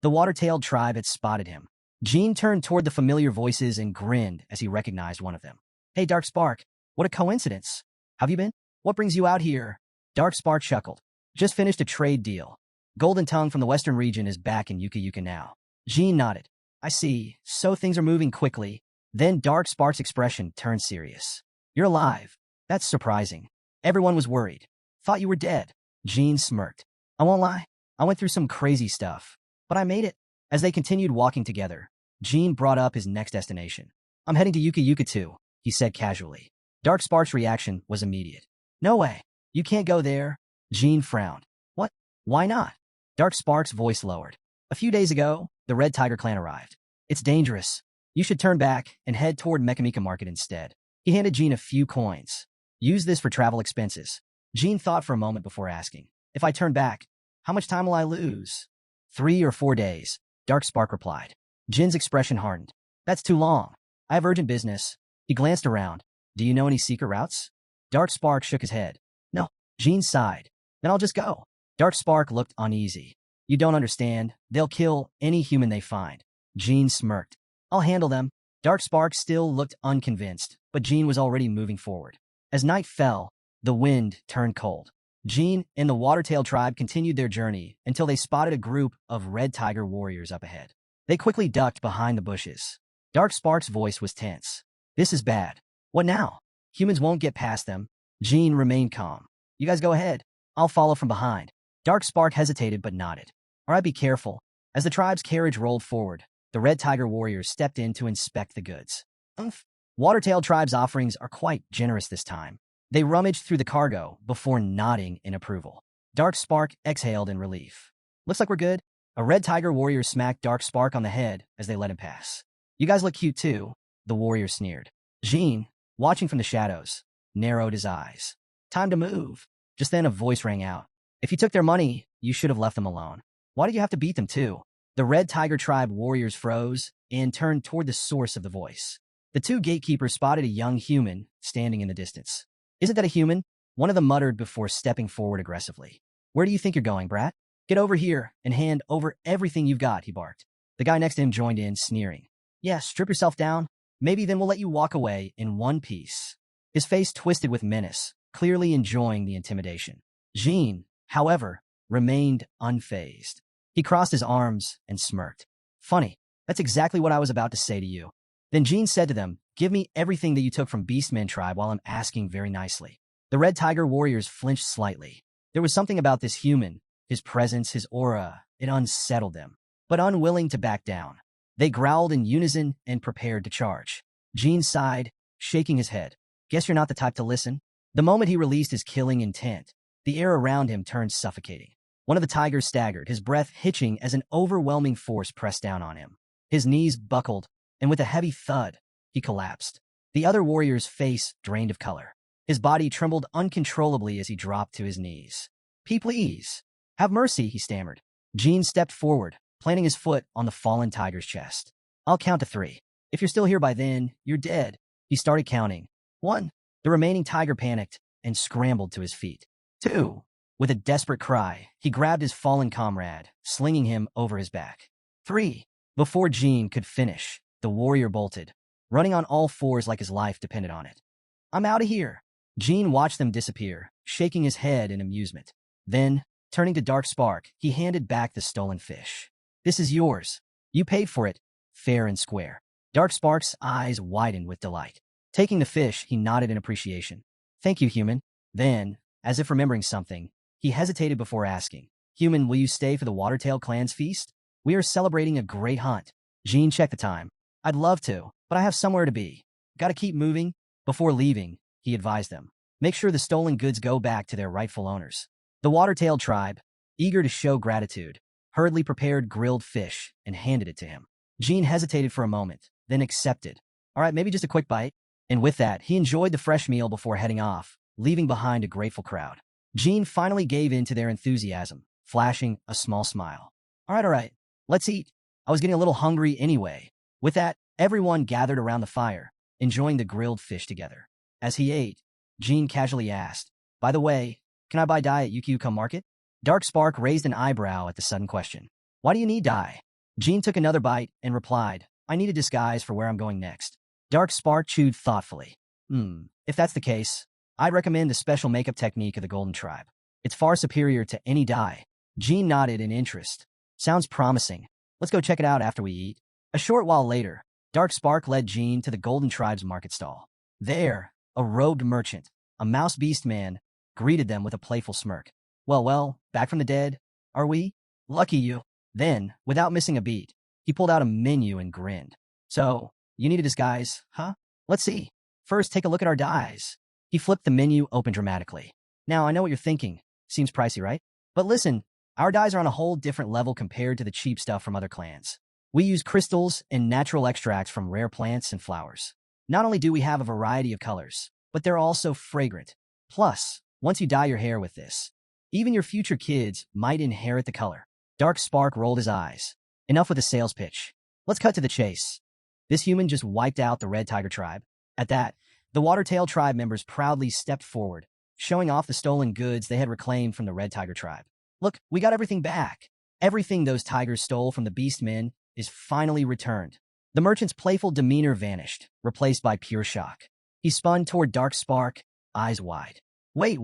The water-tailed tribe had spotted him. Jin turned toward the familiar voices and grinned as he recognized one of them. Hey, Dark Spark, what a coincidence. Have you been? What brings you out here? Dark Spark chuckled. Just finished a trade deal. Golden Tongue from the western region is back in Yuka Yuka now. Jin nodded. I see, so things are moving quickly. Then Dark Spark's expression turned serious. You're alive. That's surprising. Everyone was worried. Thought you were dead. Jin smirked. I won't lie. I went through some crazy stuff. But I made it. As they continued walking together, Jin brought up his next destination. I'm heading to Yuka Yuka too, he said casually. Dark Spark's reaction was immediate. No way. You can't go there. Jin frowned. What? Why not? Dark Spark's voice lowered. A few days ago, the Red Tiger clan arrived. It's dangerous. You should turn back and head toward Mekamika Market instead. He handed Jin a few coins. Use this for travel expenses. Jin thought for a moment before asking. If I turn back, how much time will I lose? 3 or 4 days, Dark Spark replied. Jin's expression hardened. That's too long. I have urgent business. He glanced around. Do you know any secret routes? Dark Spark shook his head. No. Jin sighed. Then I'll just go. Dark Spark looked uneasy. You don't understand. They'll kill any human they find. Jin smirked. I'll handle them. Dark Spark still looked unconvinced, but Jin was already moving forward. As night fell, the wind turned cold. Jin and the Watertail tribe continued their journey until they spotted a group of Red Tiger warriors up ahead. They quickly ducked behind the bushes. Dark Spark's voice was tense. This is bad. What now? Humans won't get past them. Jin remained calm. You guys go ahead. I'll follow from behind. Dark Spark hesitated but nodded. All right, be careful. As the tribe's carriage rolled forward, the Red Tiger warriors stepped in to inspect the goods. Watertail tribe's offerings are quite generous this time. They rummaged through the cargo before nodding in approval. Dark Spark exhaled in relief. Looks like we're good. A Red Tiger warrior smacked Dark Spark on the head as they let him pass. You guys look cute too, the warrior sneered. Jin, watching from the shadows, narrowed his eyes. Time to move. Just then a voice rang out. If you took their money, you should have left them alone. Why did you have to beat them too? The Red Tiger Tribe warriors froze and turned toward the source of the voice. The two gatekeepers spotted a young human standing in the distance. "Isn't that a human?" one of them muttered before stepping forward aggressively. "Where do you think you're going, brat? Get over here and hand over everything you've got," he barked. The guy next to him joined in, sneering. "Yeah, strip yourself down. Maybe then we'll let you walk away in one piece." His face twisted with menace, clearly enjoying the intimidation. Jean, however, remained unfazed. He crossed his arms and smirked. "Funny, that's exactly what I was about to say to you." Then Jean said to them, "Give me everything that you took from Beastman Tribe while I'm asking very nicely." The Red Tiger warriors flinched slightly. There was something about this human, his presence, his aura, it unsettled them. But unwilling to back down, they growled in unison and prepared to charge. Jean sighed, shaking his head. "Guess you're not the type to listen." The moment he released his killing intent, the air around him turned suffocating. One of the tigers staggered, his breath hitching as an overwhelming force pressed down on him. His knees buckled, and with a heavy thud, he collapsed. The other warrior's face drained of color. His body trembled uncontrollably as he dropped to his knees. Please. Have mercy," he stammered. Jean stepped forward, planting his foot on the fallen tiger's chest. "I'll count to 3. If you're still here by then, you're dead." He started counting. 1. The remaining tiger panicked and scrambled to his feet. 2. With a desperate cry, he grabbed his fallen comrade, slinging him over his back. 3. Before Jean could finish, the warrior bolted, running on all fours like his life depended on it. "I'm out of here." Jean watched them disappear, shaking his head in amusement. Then, turning to Dark Spark, he handed back the stolen fish. "This is yours. You paid for it, fair and square." Dark Spark's eyes widened with delight. Taking the fish, he nodded in appreciation. "Thank you, human." Then, as if remembering something, he hesitated before asking, "Human, will you stay for the Watertail clan's feast? We are celebrating a great hunt." Jean checked the time. "I'd love to, but I have somewhere to be. Gotta keep moving." Before leaving, he advised them, "Make sure the stolen goods go back to their rightful owners." The Watertail tribe, eager to show gratitude, hurriedly prepared grilled fish and handed it to him. Jean hesitated for a moment, then accepted. "All right, maybe just a quick bite." And with that, he enjoyed the fresh meal before heading off, leaving behind a grateful crowd. Jean finally gave in to their enthusiasm, flashing a small smile. All right, let's eat. I was getting a little hungry anyway." With that, everyone gathered around the fire, enjoying the grilled fish together. As he ate, Jean casually asked, "By the way, can I buy dye at Yukiuka Market?" Dark Spark raised an eyebrow at the sudden question. "Why do you need dye?" Jean took another bite and replied, "I need a disguise for where I'm going next." Dark Spark chewed thoughtfully. If that's the case, I'd recommend the special makeup technique of the Golden Tribe. It's far superior to any dye." Jean nodded in interest. "Sounds promising. Let's go check it out after we eat." A short while later, Dark Spark led Jean to the Golden Tribe's market stall. There, a robed merchant, a mouse beast man, greeted them with a playful smirk. Well, back from the dead, are we? Lucky you." Then, without missing a beat, he pulled out a menu and grinned. "So, you need a disguise, huh? Let's see. First, take a look at our dyes." He flipped the menu open dramatically. "Now, I know what you're thinking. Seems pricey, right? But listen, our dyes are on a whole different level compared to the cheap stuff from other clans. We use crystals and natural extracts from rare plants and flowers. Not only do we have a variety of colors, but they're also fragrant. Plus, once you dye your hair with this, even your future kids might inherit the color." Dark Spark rolled his eyes. Enough with the sales pitch. Let's cut to the chase. This human just wiped out the Red Tiger tribe. At that, the Watertail tribe members proudly stepped forward, showing off the stolen goods they had reclaimed from the Red Tiger tribe. "Look, we got everything back. Everything those tigers stole from the Beastmen is finally returned." The merchant's playful demeanor vanished, replaced by pure shock. He spun toward Dark Spark, eyes wide. Wait.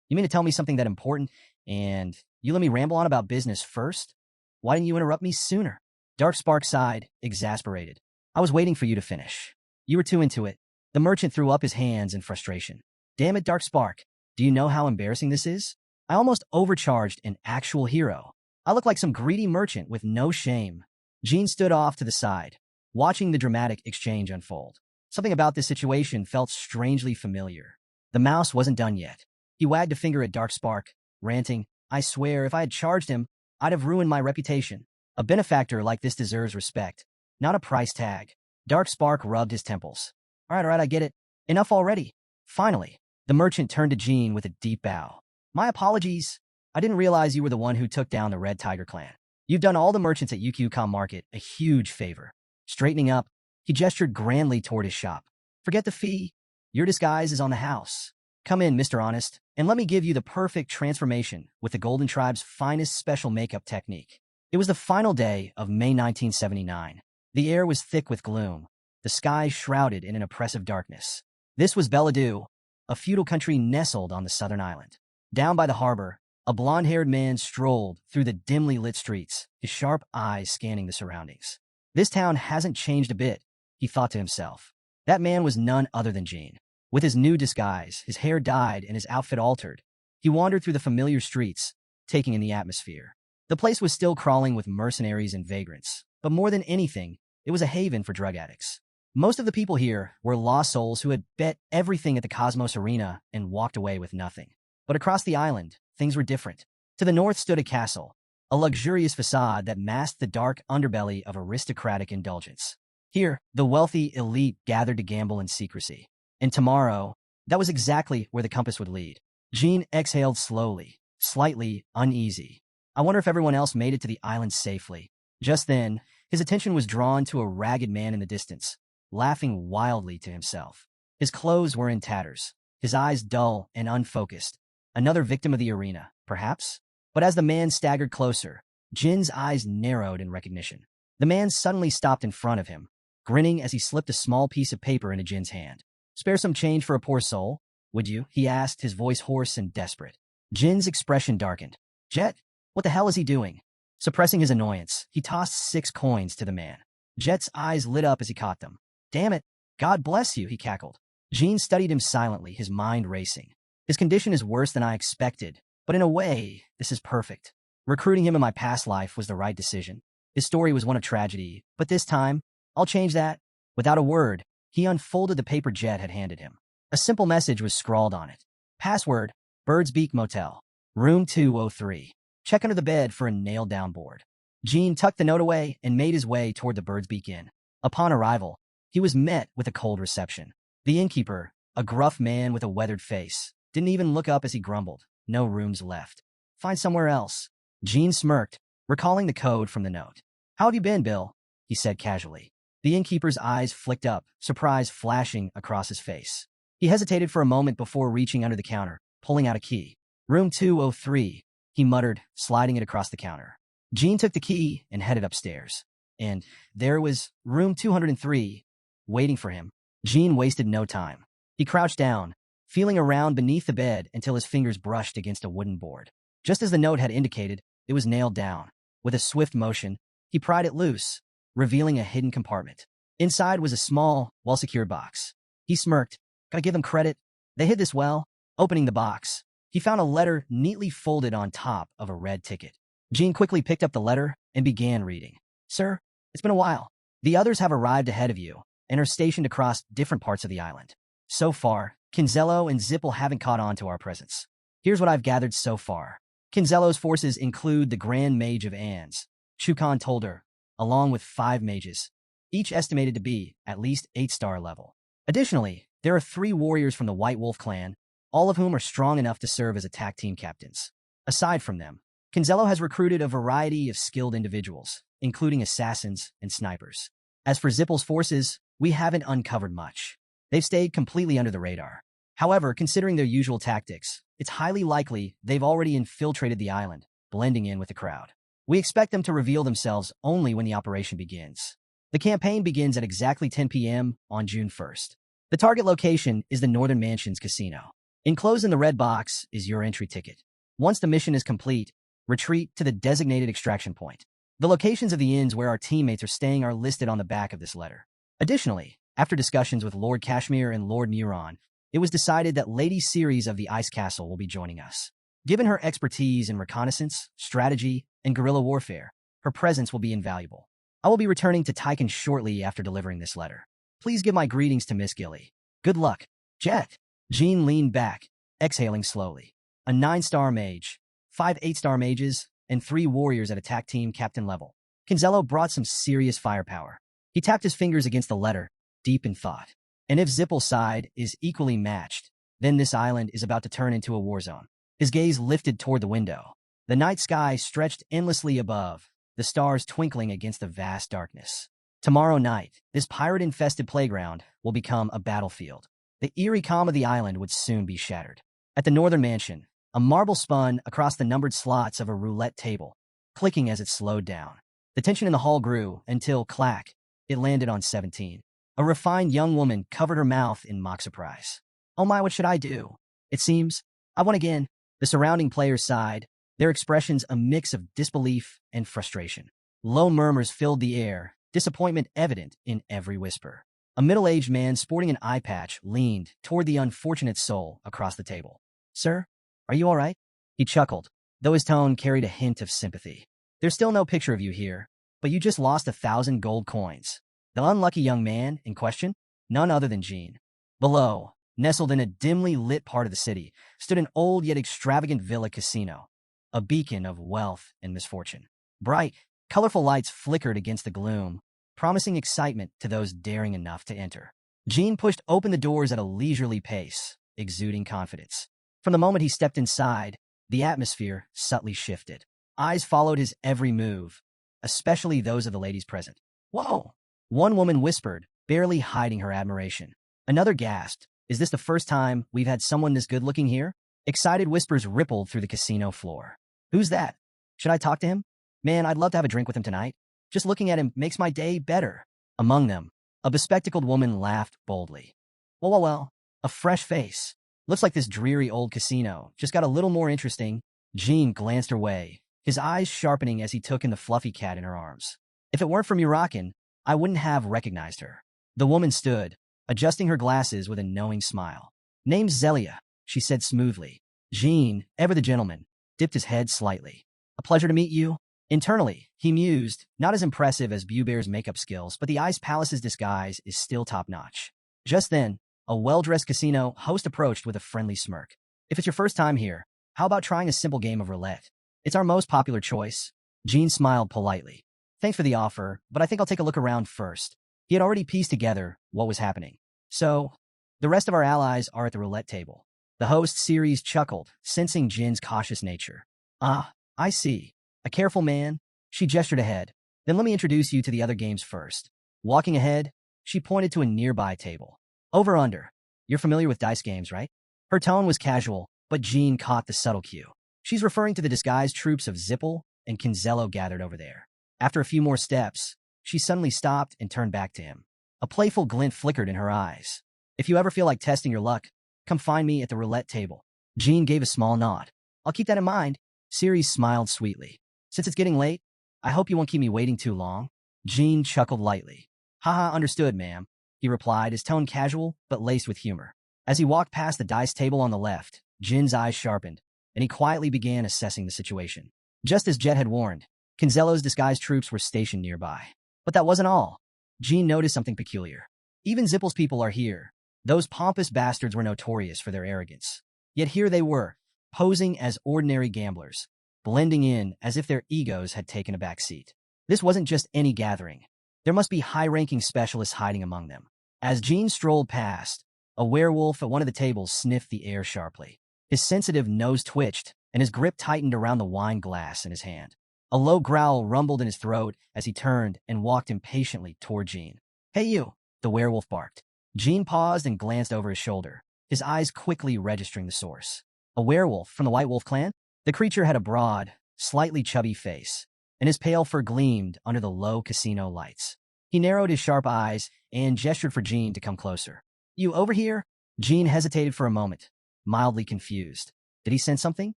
You mean to tell me something that important, and you let me ramble on about business first? Why didn't you interrupt me sooner?" Dark Spark sighed, exasperated. "I was waiting for you to finish. You were too into it." The merchant threw up his hands in frustration. "Damn it, Dark Spark. Do you know how embarrassing this is? I almost overcharged an actual hero. I look like some greedy merchant with no shame." Jean stood off to the side, watching the dramatic exchange unfold. Something about this situation felt strangely familiar. The mouse wasn't done yet. He wagged a finger at Dark Spark, ranting, "I swear, if I had charged him, I'd have ruined my reputation. A benefactor like this deserves respect, not a price tag." Dark Spark rubbed his temples. All right, I get it. Enough already." Finally, the merchant turned to Jean with a deep bow. "My apologies. I didn't realize you were the one who took down the Red Tiger clan." You've done all the merchants at UQCom Market a huge favor. Straightening up, he gestured grandly toward his shop. Forget the fee. Your disguise is on the house. Come in, Mr. Honest, and let me give you the perfect transformation with the Golden Tribe's finest special makeup technique. It was the final day of May 1979. The air was thick with gloom, the sky shrouded in an oppressive darkness. This was Belladu, a feudal country nestled on the southern island. Down by the harbor, a blond-haired man strolled through the dimly lit streets, his sharp eyes scanning the surroundings. This town hasn't changed a bit, he thought to himself. That man was none other than Gene. With his new disguise, his hair dyed and his outfit altered, he wandered through the familiar streets, taking in the atmosphere. The place was still crawling with mercenaries and vagrants, but more than anything, it was a haven for drug addicts. Most of the people here were lost souls who had bet everything at the Cosmos Arena and walked away with nothing. But across the island, things were different. To the north stood a castle, a luxurious facade that masked the dark underbelly of aristocratic indulgence. Here, the wealthy elite gathered to gamble in secrecy. And tomorrow, that was exactly where the compass would lead. Gene exhaled slowly, slightly uneasy. I wonder if everyone else made it to the island safely. Just then, his attention was drawn to a ragged man in the distance, laughing wildly to himself. His clothes were in tatters, his eyes dull and unfocused. Another victim of the arena, perhaps? But as the man staggered closer, Jin's eyes narrowed in recognition. The man suddenly stopped in front of him, grinning as he slipped a small piece of paper into Jin's hand. "Spare some change for a poor soul, would you?" he asked, his voice hoarse and desperate. Jin's expression darkened. "Jet, what the hell is he doing?" Suppressing his annoyance, he tossed 6 coins to the man. Jet's eyes lit up as he caught them. "Damn it, God bless you," he cackled. Gene studied him silently, his mind racing. His condition is worse than I expected, but in a way, this is perfect. Recruiting him in my past life was the right decision. His story was one of tragedy, but this time, I'll change that. Without a word, he unfolded the paper Jet had handed him. A simple message was scrawled on it. Password, Bird's Beak Motel, room 203. Check under the bed for a nailed-down board. Gene tucked the note away and made his way toward the Bird's Beak Inn. Upon arrival, he was met with a cold reception. The innkeeper, a gruff man with a weathered face, didn't even look up as he grumbled. No rooms left. Find somewhere else. Gene smirked, recalling the code from the note. "How have you been, Bill?" he said casually. The innkeeper's eyes flicked up, surprise flashing across his face. He hesitated for a moment before reaching under the counter, pulling out a key. "Room 203, he muttered, sliding it across the counter. Gene took the key and headed upstairs. And there was room 203, waiting for him. Gene wasted no time. He crouched down, feeling around beneath the bed until his fingers brushed against a wooden board. Just as the note had indicated, it was nailed down. With a swift motion, he pried it loose, revealing a hidden compartment. Inside was a small, well-secured box. He smirked. "Gotta give them credit. They hid this well." Opening the box, he found a letter neatly folded on top of a red ticket. Gene quickly picked up the letter and began reading. "Sir, it's been a while. The others have arrived ahead of you and are stationed across different parts of the island. So far, Kinzello and Zipple haven't caught on to our presence. Here's what I've gathered so far. Kinzello's forces include the Grand Mage of Anns, Chukan told her, along with 5 mages, each estimated to be at least 8-star level. Additionally, there are 3 warriors from the White Wolf clan, all of whom are strong enough to serve as attack team captains. Aside from them, Kinzello has recruited a variety of skilled individuals, including assassins and snipers. As for Zipple's forces, we haven't uncovered much. They've stayed completely under the radar. However, considering their usual tactics, it's highly likely they've already infiltrated the island, blending in with the crowd. We expect them to reveal themselves only when the operation begins. The campaign begins at exactly 10 p.m. on June 1st. The target location is the Northern Mansions Casino. Enclosed in the red box is your entry ticket. Once the mission is complete, retreat to the designated extraction point. The locations of the inns where our teammates are staying are listed on the back of this letter. Additionally, after discussions with Lord Kashmir and Lord Muron, it was decided that Lady Ceres of the Ice Castle will be joining us. Given her expertise in reconnaissance, strategy, and guerrilla warfare, her presence will be invaluable. I will be returning to Tyken shortly after delivering this letter. Please give my greetings to Miss Gilly. Good luck, Jet." Gene leaned back, exhaling slowly. A 9-star mage, 5 8-star mages, and 3 warriors at attack team captain level. Kinzello brought some serious firepower. He tapped his fingers against the letter, deep in thought. And if Zipple's side is equally matched, then this island is about to turn into a war zone. His gaze lifted toward the window. The night sky stretched endlessly above, the stars twinkling against the vast darkness. Tomorrow night, this pirate-infested playground will become a battlefield. The eerie calm of the island would soon be shattered. At the northern mansion, a marble spun across the numbered slots of a roulette table, clicking as it slowed down. The tension in the hall grew until, clack, it landed on 17. A refined young woman covered her mouth in mock surprise. Oh my, what should I do? It seems I won again. The surrounding players sighed, their expressions a mix of disbelief and frustration. Low murmurs filled the air, disappointment evident in every whisper. A middle-aged man sporting an eye patch leaned toward the unfortunate soul across the table. Sir, are you all right? He chuckled, though his tone carried a hint of sympathy. There's still no picture of you here, but you just lost 1,000 gold coins. The unlucky young man in question, none other than Jean. Below, nestled in a dimly lit part of the city, stood an old yet extravagant villa casino, a beacon of wealth and misfortune. Bright, colorful lights flickered against the gloom, promising excitement to those daring enough to enter. Jean pushed open the doors at a leisurely pace, exuding confidence. From the moment he stepped inside, the atmosphere subtly shifted. Eyes followed his every move, especially those of the ladies present. Whoa! One woman whispered, barely hiding her admiration. Another gasped, is this the first time we've had someone this good-looking here? Excited whispers rippled through the casino floor. Who's that? Should I talk to him? Man, I'd love to have a drink with him tonight. Just looking at him makes my day better. Among them, a bespectacled woman laughed boldly. Well, a fresh face. Looks like this dreary old casino just got a little more interesting. Jean glanced her way, his eyes sharpening as he took in the fluffy cat in her arms. If it weren't for mirakin, I wouldn't have recognized her. The woman stood, adjusting her glasses with a knowing smile. Name's Zelia, she said smoothly. Jean, ever the gentleman, dipped his head slightly. A pleasure to meet you. Internally, he mused, not as impressive as Bubear's makeup skills, but the Ice Palace's disguise is still top-notch. Just then, a well-dressed casino host approached with a friendly smirk. If it's your first time here, how about trying a simple game of roulette? It's our most popular choice. Jean smiled politely. Thanks for the offer, but I think I'll take a look around first. He had already pieced together what was happening. So, the rest of our allies are at the roulette table. The host series chuckled, sensing Jin's cautious nature. Ah, I see. A careful man. She gestured ahead. Then let me introduce you to the other games first. Walking ahead, she pointed to a nearby table. Over under. You're familiar with dice games, right? Her tone was casual, but Jean caught the subtle cue. She's referring to the disguised troops of Zipple and Canzello gathered over there. After a few more steps, she suddenly stopped and turned back to him. A playful glint flickered in her eyes. If you ever feel like testing your luck, come find me at the roulette table. Jean gave a small nod. I'll keep that in mind. Ceres smiled sweetly. Since it's getting late, I hope you won't keep me waiting too long. Jean chuckled lightly. Haha, understood, ma'am, he replied, his tone casual but laced with humor. As he walked past the dice table on the left, Jin's eyes sharpened, and he quietly began assessing the situation. Just as Jet had warned, Canzello's disguised troops were stationed nearby. But that wasn't all. Jean noticed something peculiar. Even Zipple's people are here. Those pompous bastards were notorious for their arrogance. Yet here they were, posing as ordinary gamblers, blending in as if their egos had taken a back seat. This wasn't just any gathering. There must be high-ranking specialists hiding among them. As Jean strolled past, a werewolf at one of the tables sniffed the air sharply. His sensitive nose twitched, and his grip tightened around the wine glass in his hand. A low growl rumbled in his throat as he turned and walked impatiently toward Jean. Hey you, the werewolf barked. Jean paused and glanced over his shoulder, his eyes quickly registering the source. A werewolf from the White Wolf clan? The creature had a broad, slightly chubby face, and his pale fur gleamed under the low casino lights. He narrowed his sharp eyes and gestured for Jean to come closer. You over here? Jean hesitated for a moment, mildly confused. Did he sense something?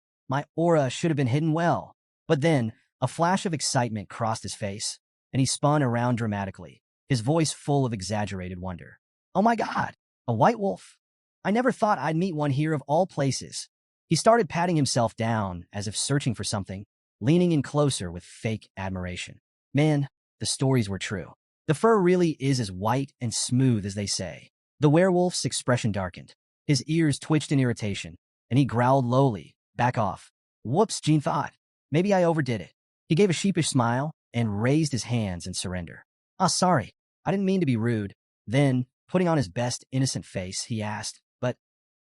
My aura should have been hidden well. But then, a flash of excitement crossed his face, and he spun around dramatically, his voice full of exaggerated wonder. Oh my God, a white wolf! I never thought I'd meet one here of all places. He started patting himself down as if searching for something, leaning in closer with fake admiration. Man, the stories were true. The fur really is as white and smooth as they say. The werewolf's expression darkened. His ears twitched in irritation, and he growled lowly, back off. Whoops, Jean thought. Maybe I overdid it. He gave a sheepish smile and raised his hands in surrender. Sorry. I didn't mean to be rude. Then, putting on his best innocent face, he asked, but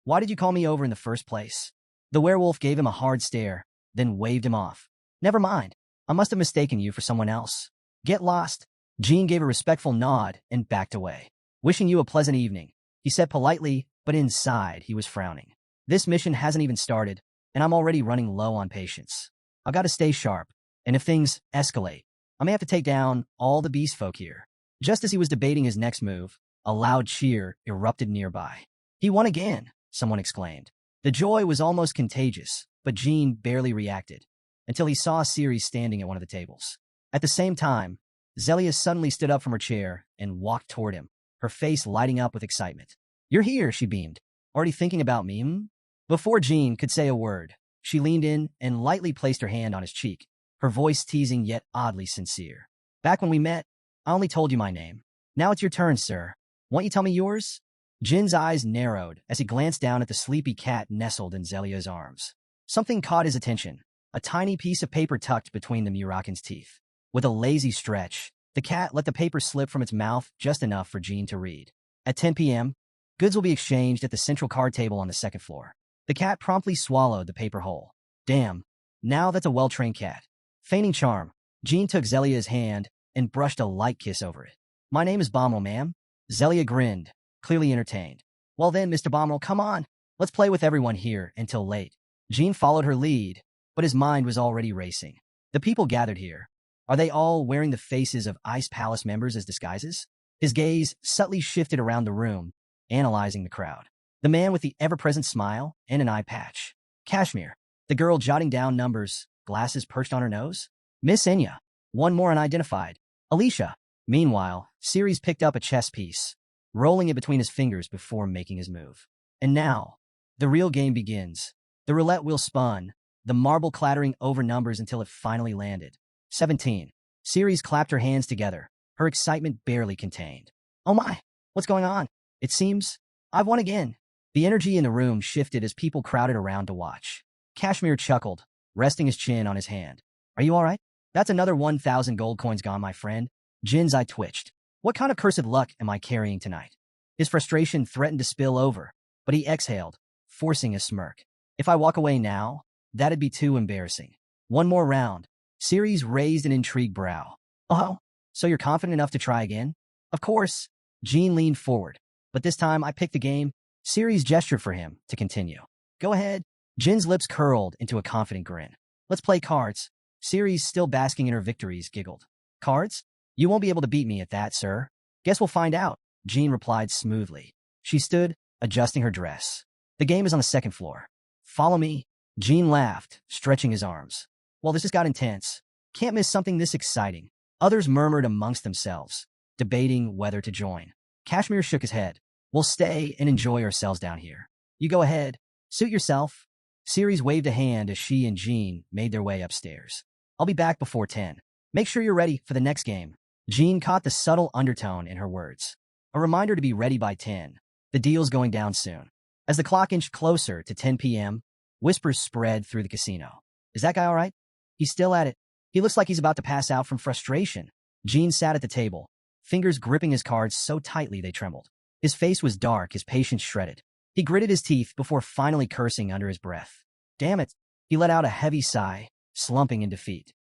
why did you call me over in the first place? The werewolf gave him a hard stare, then waved him off. Never mind. I must have mistaken you for someone else. Get lost. Jean gave a respectful nod and backed away. Wishing you a pleasant evening, he said politely, but inside he was frowning. This mission hasn't even started, and I'm already running low on patience. I've got to stay sharp, and if things escalate, I may have to take down all the beast folk here. Just as he was debating his next move, a loud cheer erupted nearby. He won again, someone exclaimed. The joy was almost contagious, but Jean barely reacted, until he saw Ceres standing at one of the tables. At the same time, Zelia suddenly stood up from her chair and walked toward him, her face lighting up with excitement. You're here, she beamed. Already thinking about me, hmm? Before Jean could say a word, she leaned in and lightly placed her hand on his cheek, her voice teasing yet oddly sincere. Back when we met, I only told you my name. Now it's your turn, sir. Won't you tell me yours? Jin's eyes narrowed as he glanced down at the sleepy cat nestled in Zelia's arms. Something caught his attention, a tiny piece of paper tucked between the mirakin's teeth. With a lazy stretch, the cat let the paper slip from its mouth just enough for Jean to read. At 10 p.m., goods will be exchanged at the central card table on the second floor. The cat promptly swallowed the paper whole. Damn, now that's a well-trained cat. Feigning charm, Jean took Zelia's hand and brushed a light kiss over it. My name is Bommel, ma'am. Zelia grinned, clearly entertained. Well then, Mr. Bommel, come on. Let's play with everyone here until late. Jean followed her lead, but his mind was already racing. The people gathered here. Are they all wearing the faces of Ice Palace members as disguises? His gaze subtly shifted around the room, analyzing the crowd. The man with the ever-present smile and an eye patch. Kashmir. The girl jotting down numbers, glasses perched on her nose. Miss Enya. One more unidentified. Alicia. Meanwhile, Ceres picked up a chess piece, rolling it between his fingers before making his move. And now, the real game begins. The roulette wheel spun, the marble clattering over numbers until it finally landed. 17. Ceres clapped her hands together, her excitement barely contained. Oh my, what's going on? It seems I've won again. The energy in the room shifted as people crowded around to watch. Kashmir chuckled, resting his chin on his hand. Are you all right? That's another 1,000 gold coins gone, my friend. Jin's eye twitched. What kind of cursed luck am I carrying tonight? His frustration threatened to spill over, but he exhaled, forcing a smirk. If I walk away now, that'd be too embarrassing. One more round. Ceres raised an intrigued brow. Oh, so you're confident enough to try again? Of course. Jean leaned forward, but this time I picked the game. Ceres gestured for him to continue. Go ahead. Jin's lips curled into a confident grin. Let's play cards. Ceres, still basking in her victories, giggled. Cards? You won't be able to beat me at that, sir. Guess we'll find out, Jean replied smoothly. She stood, adjusting her dress. The game is on the second floor. Follow me. Jean laughed, stretching his arms. Well, this just got intense. Can't miss something this exciting. Others murmured amongst themselves, debating whether to join. Kashmir shook his head. We'll stay and enjoy ourselves down here. You go ahead. Suit yourself. Ceres waved a hand as she and Jean made their way upstairs. I'll be back before 10. Make sure you're ready for the next game. Jean caught the subtle undertone in her words. A reminder to be ready by 10. The deal's going down soon. As the clock inched closer to 10 p.m., whispers spread through the casino. Is that guy all right? He's still at it. He looks like he's about to pass out from frustration. Jean sat at the table, fingers gripping his cards so tightly they trembled. His face was dark, his patience shredded. He gritted his teeth before finally cursing under his breath. Damn it. He let out a heavy sigh, slumping in defeat.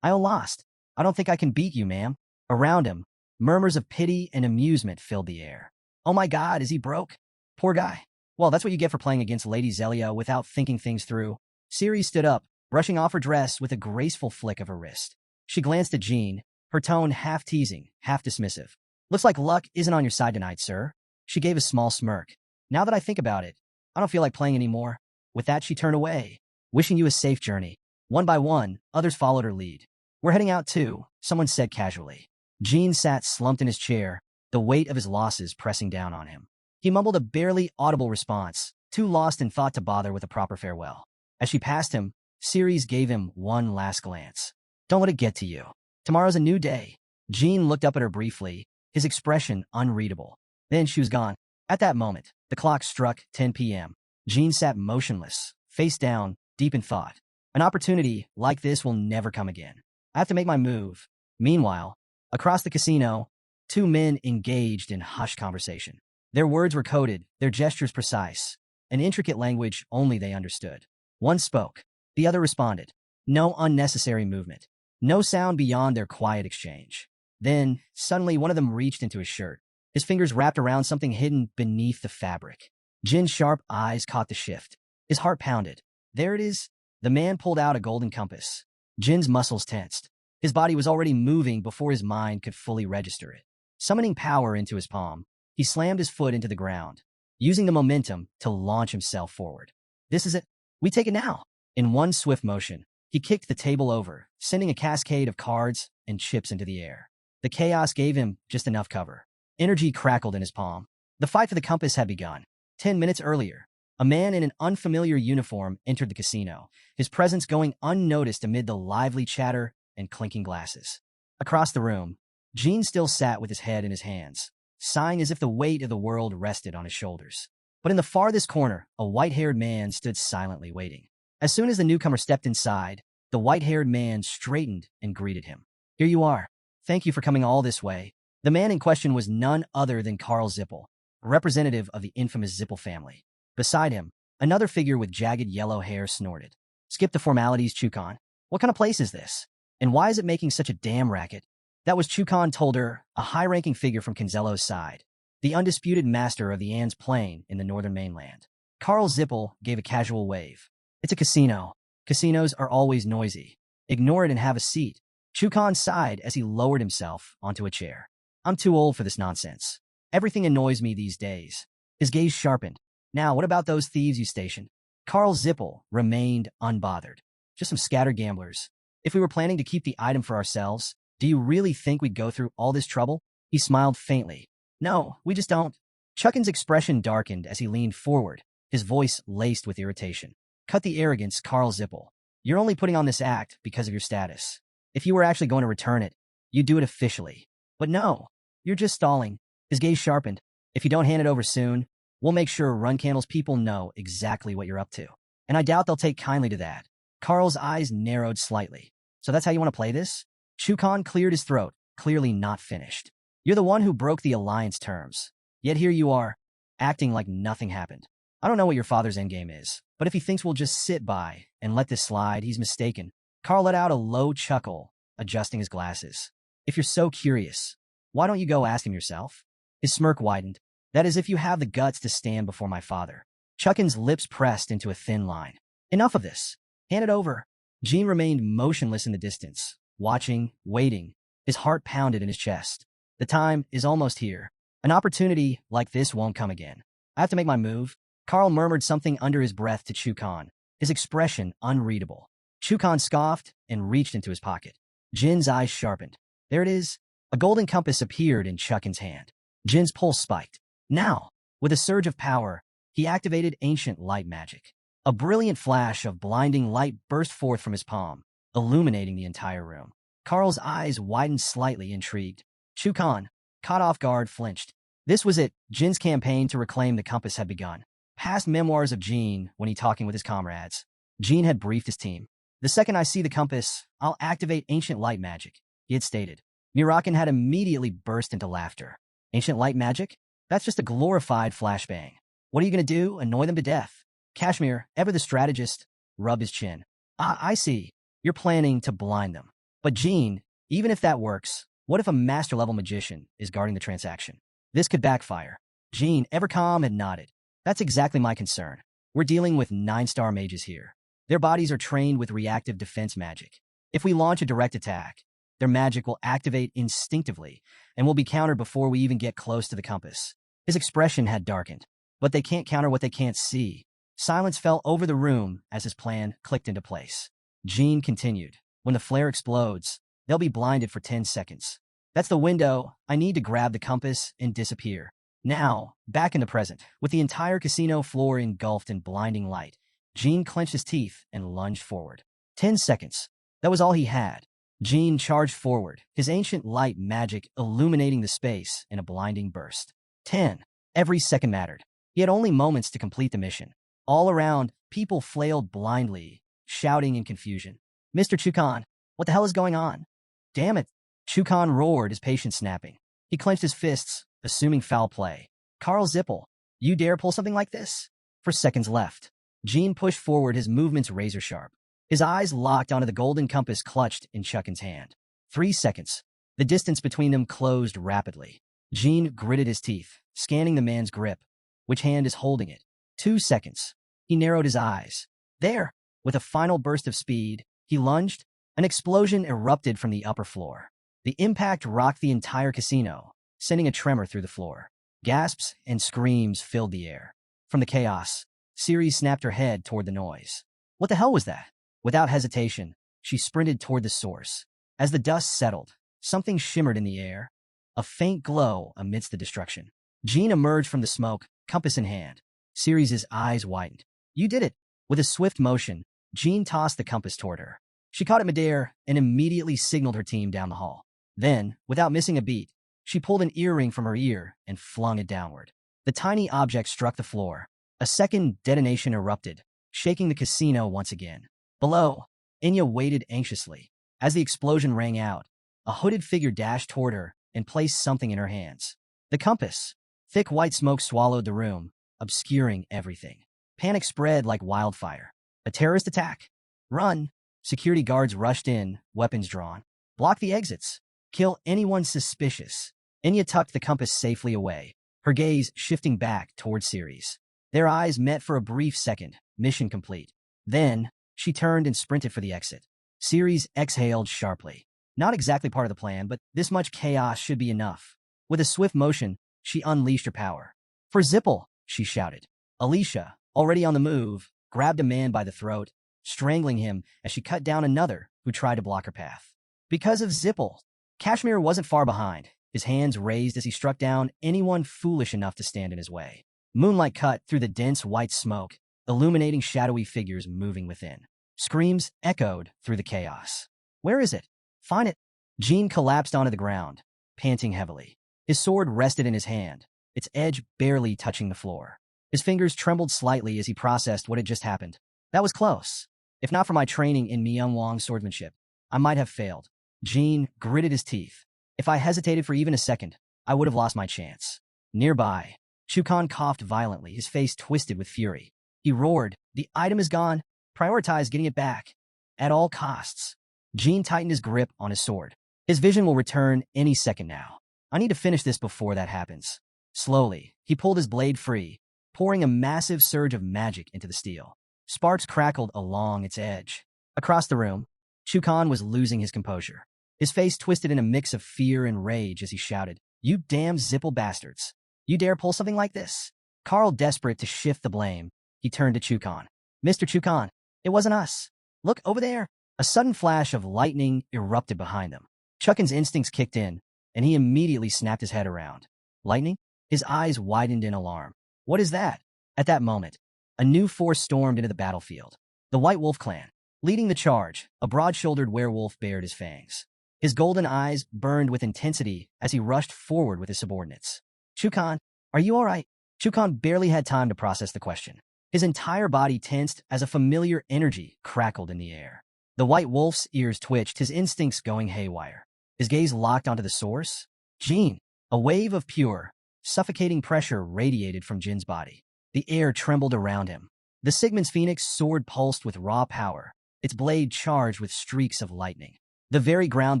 I lost. I don't think I can beat you, ma'am. Around him, murmurs of pity and amusement filled the air. Oh my God, is he broke? Poor guy. Well, that's what you get for playing against Lady Zelia without thinking things through. Ceres stood up, brushing off her dress with a graceful flick of her wrist. She glanced at Jean, her tone half teasing, half dismissive. Looks like luck isn't on your side tonight, sir. She gave a small smirk. Now that I think about it, I don't feel like playing anymore. With that, she turned away, wishing you a safe journey. One by one, others followed her lead. We're heading out too, someone said casually. Jean sat slumped in his chair, the weight of his losses pressing down on him. He mumbled a barely audible response, too lost in thought to bother with a proper farewell. As she passed him, Ceres gave him one last glance. Don't let it get to you. Tomorrow's a new day. Jean looked up at her briefly, his expression unreadable. Then she was gone. At that moment, the clock struck 10 p.m. Jean sat motionless, face down, deep in thought. An opportunity like this will never come again. I have to make my move. Meanwhile, across the casino, two men engaged in hushed conversation. Their words were coded, their gestures precise, an intricate language only they understood. One spoke. The other responded. No unnecessary movement. No sound beyond their quiet exchange. Then, suddenly, one of them reached into his shirt, his fingers wrapped around something hidden beneath the fabric. Jin's sharp eyes caught the shift. His heart pounded. There it is. The man pulled out a golden compass. Jin's muscles tensed. His body was already moving before his mind could fully register it. Summoning power into his palm, he slammed his foot into the ground, using the momentum to launch himself forward. This is it. We take it now. In one swift motion, he kicked the table over, sending a cascade of cards and chips into the air. The chaos gave him just enough cover. Energy crackled in his palm. The fight for the compass had begun. 10 minutes earlier, a man in an unfamiliar uniform entered the casino, his presence going unnoticed amid the lively chatter and clinking glasses. Across the room, Jin still sat with his head in his hands, sighing as if the weight of the world rested on his shoulders. But in the farthest corner, a white-haired man stood silently waiting. As soon as the newcomer stepped inside, the white-haired man straightened and greeted him. Here you are. Thank you for coming all this way. The man in question was none other than Karl Zipple, representative of the infamous Zipple family. Beside him, another figure with jagged yellow hair snorted. Skip the formalities, Chukan. What kind of place is this? And why is it making such a damn racket? That was Chukan told her, a high-ranking figure from Kinzello's side, the undisputed master of the Anne's Plain in the northern mainland. Karl Zipple gave a casual wave. It's a casino. Casinos are always noisy. Ignore it and have a seat. Chukan sighed as he lowered himself onto a chair. I'm too old for this nonsense. Everything annoys me these days. His gaze sharpened. Now, what about those thieves you stationed? Karl Zipple remained unbothered. Just some scattered gamblers. If we were planning to keep the item for ourselves, do you really think we'd go through all this trouble? He smiled faintly. No, we just don't. Chuckin's expression darkened as he leaned forward, his voice laced with irritation. Cut the arrogance, Karl Zipple. You're only putting on this act because of your status. If you were actually going to return it, you'd do it officially. But no, you're just stalling. His gaze sharpened. If you don't hand it over soon, we'll make sure Runcandle's people know exactly what you're up to. And I doubt they'll take kindly to that. Karl's eyes narrowed slightly. So that's how you want to play this? Chukan cleared his throat, clearly not finished. You're the one who broke the alliance terms. Yet here you are, acting like nothing happened. I don't know what your father's endgame is, but if he thinks we'll just sit by and let this slide, he's mistaken. Karl let out a low chuckle, adjusting his glasses. If you're so curious, why don't you go ask him yourself? His smirk widened. That is if you have the guts to stand before my father. Chuckin's lips pressed into a thin line. Enough of this. Hand it over. Jean remained motionless in the distance, watching, waiting. His heart pounded in his chest. The time is almost here. An opportunity like this won't come again. I have to make my move. Karl murmured something under his breath to Chukan, his expression unreadable. Chukan scoffed and reached into his pocket. Jin's eyes sharpened. There it is. A golden compass appeared in Chuckin's hand. Jin's pulse spiked. Now, with a surge of power, he activated ancient light magic. A brilliant flash of blinding light burst forth from his palm, illuminating the entire room. Karl's eyes widened slightly, intrigued. Chukan, caught off guard, flinched. This was it. Jin's campaign to reclaim the compass had begun. Past memoirs of Jin when he talking with his comrades. Jin had briefed his team. The second I see the compass, I'll activate ancient light magic, he had stated. Mirakin had immediately burst into laughter. Ancient light magic? That's just a glorified flashbang. What are you going to do? Annoy them to death? Kashmir, ever the strategist, rubbed his chin. I see. You're planning to blind them. But Jin, even if that works, what if a master-level magician is guarding the transaction? This could backfire. Jin, ever calm, had nodded. That's exactly my concern. We're dealing with 9-star mages here. Their bodies are trained with reactive defense magic. If we launch a direct attack, their magic will activate instinctively and will be countered before we even get close to the compass. His expression had darkened. But they can't counter what they can't see. Silence fell over the room as his plan clicked into place. Jin continued. When the flare explodes, they'll be blinded for 10 seconds. That's the window. I need to grab the compass and disappear. Now, back in the present, with the entire casino floor engulfed in blinding light, Jin clenched his teeth and lunged forward. 10 seconds. That was all he had. Jin charged forward, his ancient light magic illuminating the space in a blinding burst. 10. Every second mattered. He had only moments to complete the mission. All around, people flailed blindly, shouting in confusion. Mr. Chukan, what the hell is going on? Damn it. Chukan roared, his patience snapping. He clenched his fists, assuming foul play. Karl Zipple, you dare pull something like this? For seconds left. Jin pushed forward, his movements razor-sharp. His eyes locked onto the golden compass clutched in Chuckin's hand. 3 seconds. The distance between them closed rapidly. Jin gritted his teeth, scanning the man's grip. Which hand is holding it? 2 seconds. He narrowed his eyes. There! With a final burst of speed, he lunged. An explosion erupted from the upper floor. The impact rocked the entire casino, sending a tremor through the floor. Gasps and screams filled the air. From the chaos, Ceres snapped her head toward the noise. What the hell was that? Without hesitation, she sprinted toward the source. As the dust settled, something shimmered in the air, a faint glow amidst the destruction. Jean emerged from the smoke, compass in hand. Ceres' eyes widened. You did it! With a swift motion, Jean tossed the compass toward her. She caught it midair and immediately signaled her team down the hall. Then, without missing a beat, she pulled an earring from her ear and flung it downward. The tiny object struck the floor. A second detonation erupted, shaking the casino once again. Below, Inya waited anxiously. As the explosion rang out, a hooded figure dashed toward her and placed something in her hands. The compass. Thick white smoke swallowed the room, obscuring everything. Panic spread like wildfire. A terrorist attack. Run! Security guards rushed in, weapons drawn. Block the exits. Kill anyone suspicious. Inya tucked the compass safely away, her gaze shifting back toward Ceres. Their eyes met for a brief second, mission complete. Then, she turned and sprinted for the exit. Ceres exhaled sharply. Not exactly part of the plan, but this much chaos should be enough. With a swift motion, she unleashed her power. For Zipple, she shouted. Alicia, already on the move, grabbed a man by the throat, strangling him as she cut down another who tried to block her path. Because of Zipple, Kashmir wasn't far behind, his hands raised as he struck down anyone foolish enough to stand in his way. Moonlight cut through the dense white smoke, illuminating shadowy figures moving within. Screams echoed through the chaos. Where is it? Find it. Jean collapsed onto the ground, panting heavily. His sword rested in his hand, its edge barely touching the floor. His fingers trembled slightly as he processed what had just happened. That was close. If not for my training in Myung-Wong swordsmanship, I might have failed. Jean gritted his teeth. If I hesitated for even a second, I would have lost my chance. Nearby, Chukan coughed violently, his face twisted with fury. He roared, the item is gone. Prioritize getting it back. At all costs. Jean tightened his grip on his sword. His vision will return any second now. I need to finish this before that happens. Slowly, he pulled his blade free, pouring a massive surge of magic into the steel. Sparks crackled along its edge. Across the room, Chukan was losing his composure. His face twisted in a mix of fear and rage as he shouted, You damn Zipple bastards. You dare pull something like this? Carl, desperate to shift the blame, he turned to Chukan. Mr. Chukan, it wasn't us. Look over there. A sudden flash of lightning erupted behind them. Chuckin's instincts kicked in, and he immediately snapped his head around. Lightning? His eyes widened in alarm. What is that? At that moment, a new force stormed into the battlefield. The White Wolf clan. Leading the charge, a broad-shouldered werewolf bared his fangs. His golden eyes burned with intensity as he rushed forward with his subordinates. Chukan, are you all right? Chukan barely had time to process the question. His entire body tensed as a familiar energy crackled in the air. The White Wolf's ears twitched, his instincts going haywire. His gaze locked onto the source. Jin. A wave of pure, suffocating pressure radiated from Jin's body. The air trembled around him. The Sigmund's Phoenix sword pulsed with raw power, its blade charged with streaks of lightning. The very ground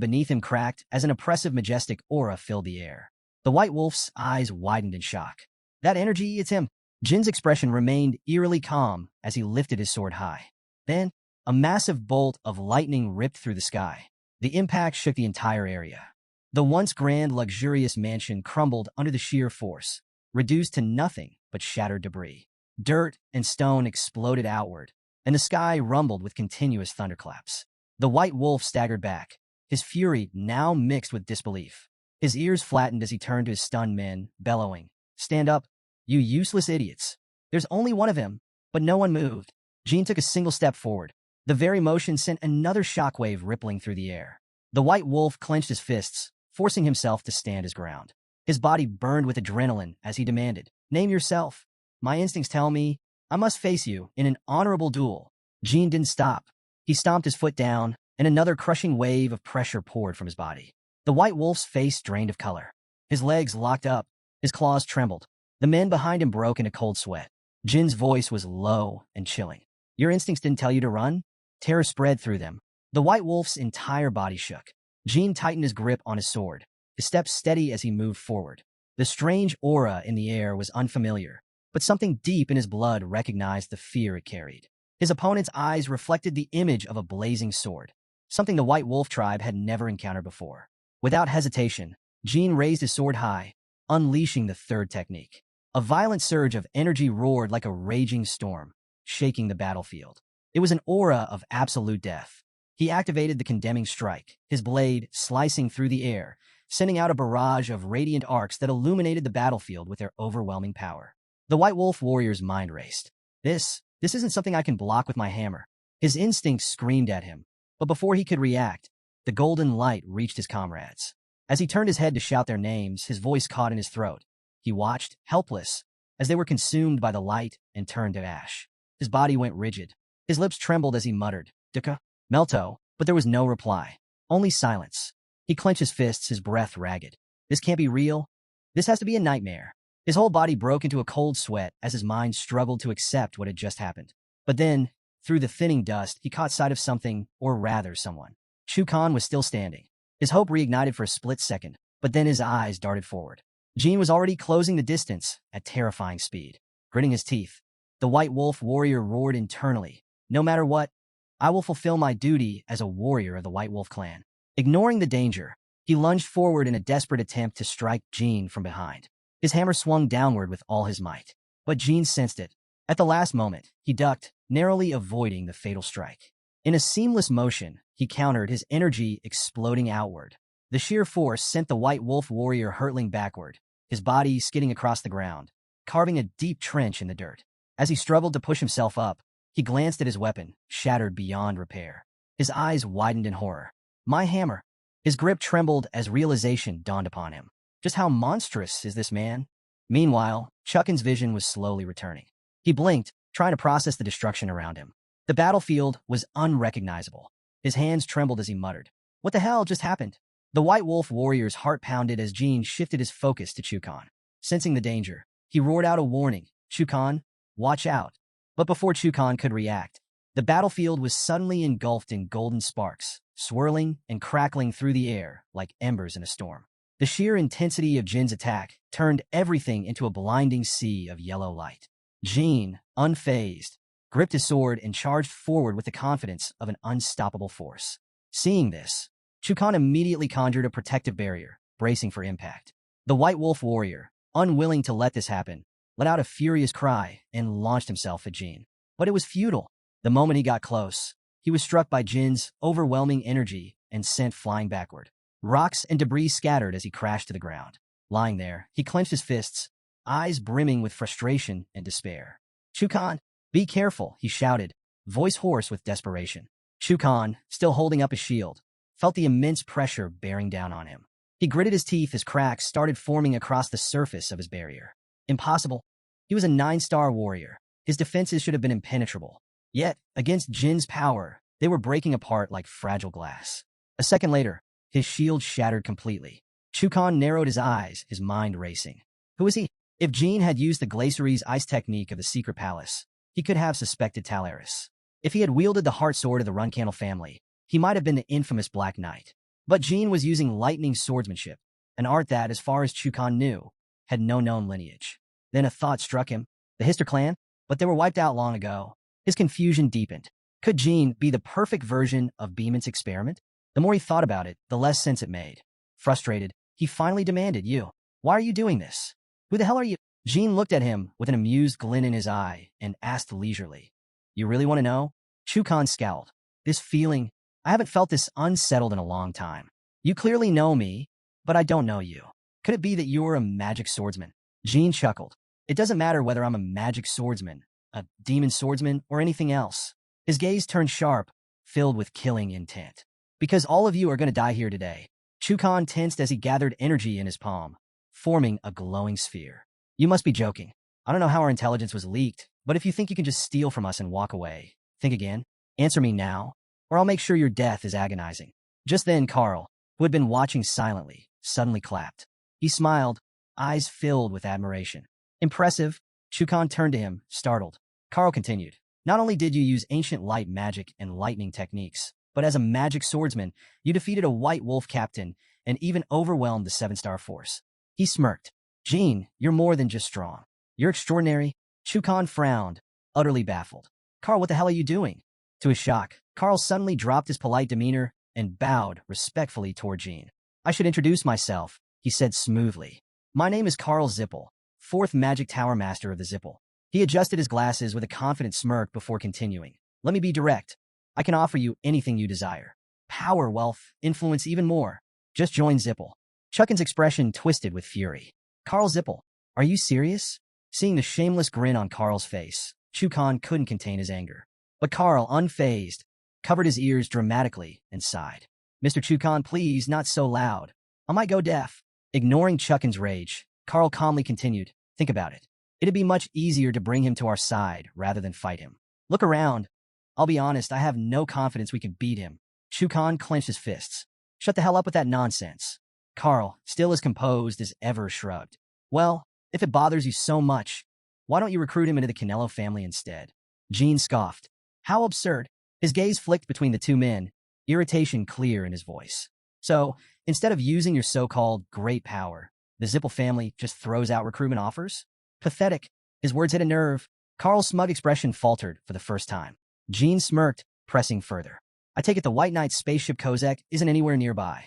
beneath him cracked as an oppressive, majestic aura filled the air. The White Wolf's eyes widened in shock. That energy, it's him. Jin's expression remained eerily calm as he lifted his sword high. Then, a massive bolt of lightning ripped through the sky. The impact shook the entire area. The once grand, luxurious mansion crumbled under the sheer force, reduced to nothing but shattered debris. Dirt and stone exploded outward, and the sky rumbled with continuous thunderclaps. The White Wolf staggered back, his fury now mixed with disbelief. His ears flattened as he turned to his stunned men, bellowing, Stand up, you useless idiots. There's only one of him, but no one moved. Jean took a single step forward. The very motion sent another shockwave rippling through the air. The White Wolf clenched his fists, forcing himself to stand his ground. His body burned with adrenaline as he demanded, Name yourself. My instincts tell me I must face you in an honorable duel. Jean didn't stop. He stomped his foot down, and another crushing wave of pressure poured from his body. The White Wolf's face drained of color. His legs locked up. His claws trembled. The men behind him broke into cold sweat. Jin's voice was low and chilling. Your instincts didn't tell you to run? Terror spread through them. The White Wolf's entire body shook. Jin tightened his grip on his sword, his steps steady as he moved forward. The strange aura in the air was unfamiliar, but something deep in his blood recognized the fear it carried. His opponent's eyes reflected the image of a blazing sword, something the White Wolf tribe had never encountered before. Without hesitation, Jin raised his sword high, unleashing the third technique. A violent surge of energy roared like a raging storm, shaking the battlefield. It was an aura of absolute death. He activated the condemning strike, his blade slicing through the air, sending out a barrage of radiant arcs that illuminated the battlefield with their overwhelming power. The White Wolf warrior's mind raced. This isn't something I can block with my hammer. His instincts screamed at him, but before he could react, the golden light reached his comrades. As he turned his head to shout their names, his voice caught in his throat. He watched, helpless, as they were consumed by the light and turned to ash. His body went rigid. His lips trembled as he muttered, "Duka, Melto," but there was no reply. Only silence. He clenched his fists, his breath ragged. This can't be real. This has to be a nightmare. His whole body broke into a cold sweat as his mind struggled to accept what had just happened. But then, through the thinning dust, he caught sight of something, or rather someone. Chukan was still standing. His hope reignited for a split second, but then his eyes darted forward. Jin was already closing the distance at terrifying speed. Gritting his teeth, the White Wolf warrior roared internally. "No matter what, I will fulfill my duty as a warrior of the White Wolf clan." Ignoring the danger, he lunged forward in a desperate attempt to strike Jin from behind. His hammer swung downward with all his might, but Jin sensed it. At the last moment, he ducked, narrowly avoiding the fatal strike. In a seamless motion, he countered, his energy exploding outward. The sheer force sent the White Wolf warrior hurtling backward, his body skidding across the ground, carving a deep trench in the dirt. As he struggled to push himself up, he glanced at his weapon, shattered beyond repair. His eyes widened in horror. My hammer. His grip trembled as realization dawned upon him. Just how monstrous is this man? Meanwhile, Chuckin's vision was slowly returning. He blinked, trying to process the destruction around him. The battlefield was unrecognizable. His hands trembled as he muttered, "What the hell just happened?" The White Wolf warrior's heart pounded as Jin shifted his focus to Chukan. Sensing the danger, he roared out a warning, "Chukan, watch out." But before Chukan could react, the battlefield was suddenly engulfed in golden sparks, swirling and crackling through the air like embers in a storm. The sheer intensity of Jin's attack turned everything into a blinding sea of yellow light. Jin, unfazed, gripped his sword and charged forward with the confidence of an unstoppable force. Seeing this, Chukan immediately conjured a protective barrier, bracing for impact. The White Wolf warrior, unwilling to let this happen, let out a furious cry and launched himself at Jin. But it was futile. The moment he got close, he was struck by Jin's overwhelming energy and sent flying backward. Rocks and debris scattered as he crashed to the ground. Lying there, he clenched his fists, eyes brimming with frustration and despair. "Chukan, be careful," he shouted, voice hoarse with desperation. Chukan, still holding up his shield, felt the immense pressure bearing down on him. He gritted his teeth as cracks started forming across the surface of his barrier. Impossible. He was a 9-star warrior. His defenses should have been impenetrable. Yet, against Jin's power, they were breaking apart like fragile glass. A second later, his shield shattered completely. Chukan narrowed his eyes, his mind racing. Who was he? If Jin had used the Glacieri's ice technique of the secret palace, he could have suspected Talaris. If he had wielded the heart sword of the Runcandle family, he might have been the infamous Black Knight. But Jin was using lightning swordsmanship, an art that, as far as Chukan knew, had no known lineage. Then a thought struck him. The Hister clan? But they were wiped out long ago. His confusion deepened. Could Jin be the perfect version of Beeman's experiment? The more he thought about it, the less sense it made. Frustrated, he finally demanded, "You. Why are you doing this? Who the hell are you?" Jin looked at him with an amused glint in his eye and asked leisurely, "You really want to know?" Chukan scowled. "This feeling, I haven't felt this unsettled in a long time. You clearly know me, but I don't know you. Could it be that you're a magic swordsman?" Jin chuckled. "It doesn't matter whether I'm a magic swordsman, a demon swordsman, or anything else." His gaze turned sharp, filled with killing intent. "Because all of you are going to die here today." Chukan tensed as he gathered energy in his palm, forming a glowing sphere. "You must be joking. I don't know how our intelligence was leaked, but if you think you can just steal from us and walk away, think again. Answer me now, or I'll make sure your death is agonizing." Just then, Carl, who had been watching silently, suddenly clapped. He smiled, eyes filled with admiration. "Impressive." Chukan turned to him, startled. Carl continued, Not only did you use ancient light magic and lightning techniques, but as a magic swordsman, you defeated a white wolf captain and even overwhelmed the seven-star force. He smirked. Jin, you're more than just strong. You're extraordinary. Chukan frowned, utterly baffled. Carl, what the hell are you doing? To his shock, Carl suddenly dropped his polite demeanor and bowed respectfully toward Jin. I should introduce myself, he said smoothly. My name is Carl Zipple, 4th Magic Tower Master of the Zipple. He adjusted his glasses with a confident smirk before continuing. Let me be direct. I can offer you anything you desire. Power, wealth, influence, even more. Just join Zipple. Chuckin's expression twisted with fury. Carl Zipple, are you serious? Seeing the shameless grin on Carl's face, Chukan couldn't contain his anger. But Carl, unfazed, covered his ears dramatically and sighed. Mr. Chukan, please, not so loud. I might go deaf. Ignoring Chuckin's rage, Carl calmly continued. Think about it. It'd be much easier to bring him to our side rather than fight him. Look around. I'll be honest, I have no confidence we can beat him. Chukan clenched his fists. Shut the hell up with that nonsense. Carl, still as composed as ever, shrugged. Well, if it bothers you so much, why don't you recruit him into the Canelo family instead? Jin scoffed. How absurd. His gaze flicked between the two men, irritation clear in his voice. So, instead of using your so-called great power, the Zipple family just throws out recruitment offers? Pathetic. His words hit a nerve. Carl's smug expression faltered for the first time. Jin smirked, pressing further. I take it the White Knight's spaceship Kozak isn't anywhere nearby.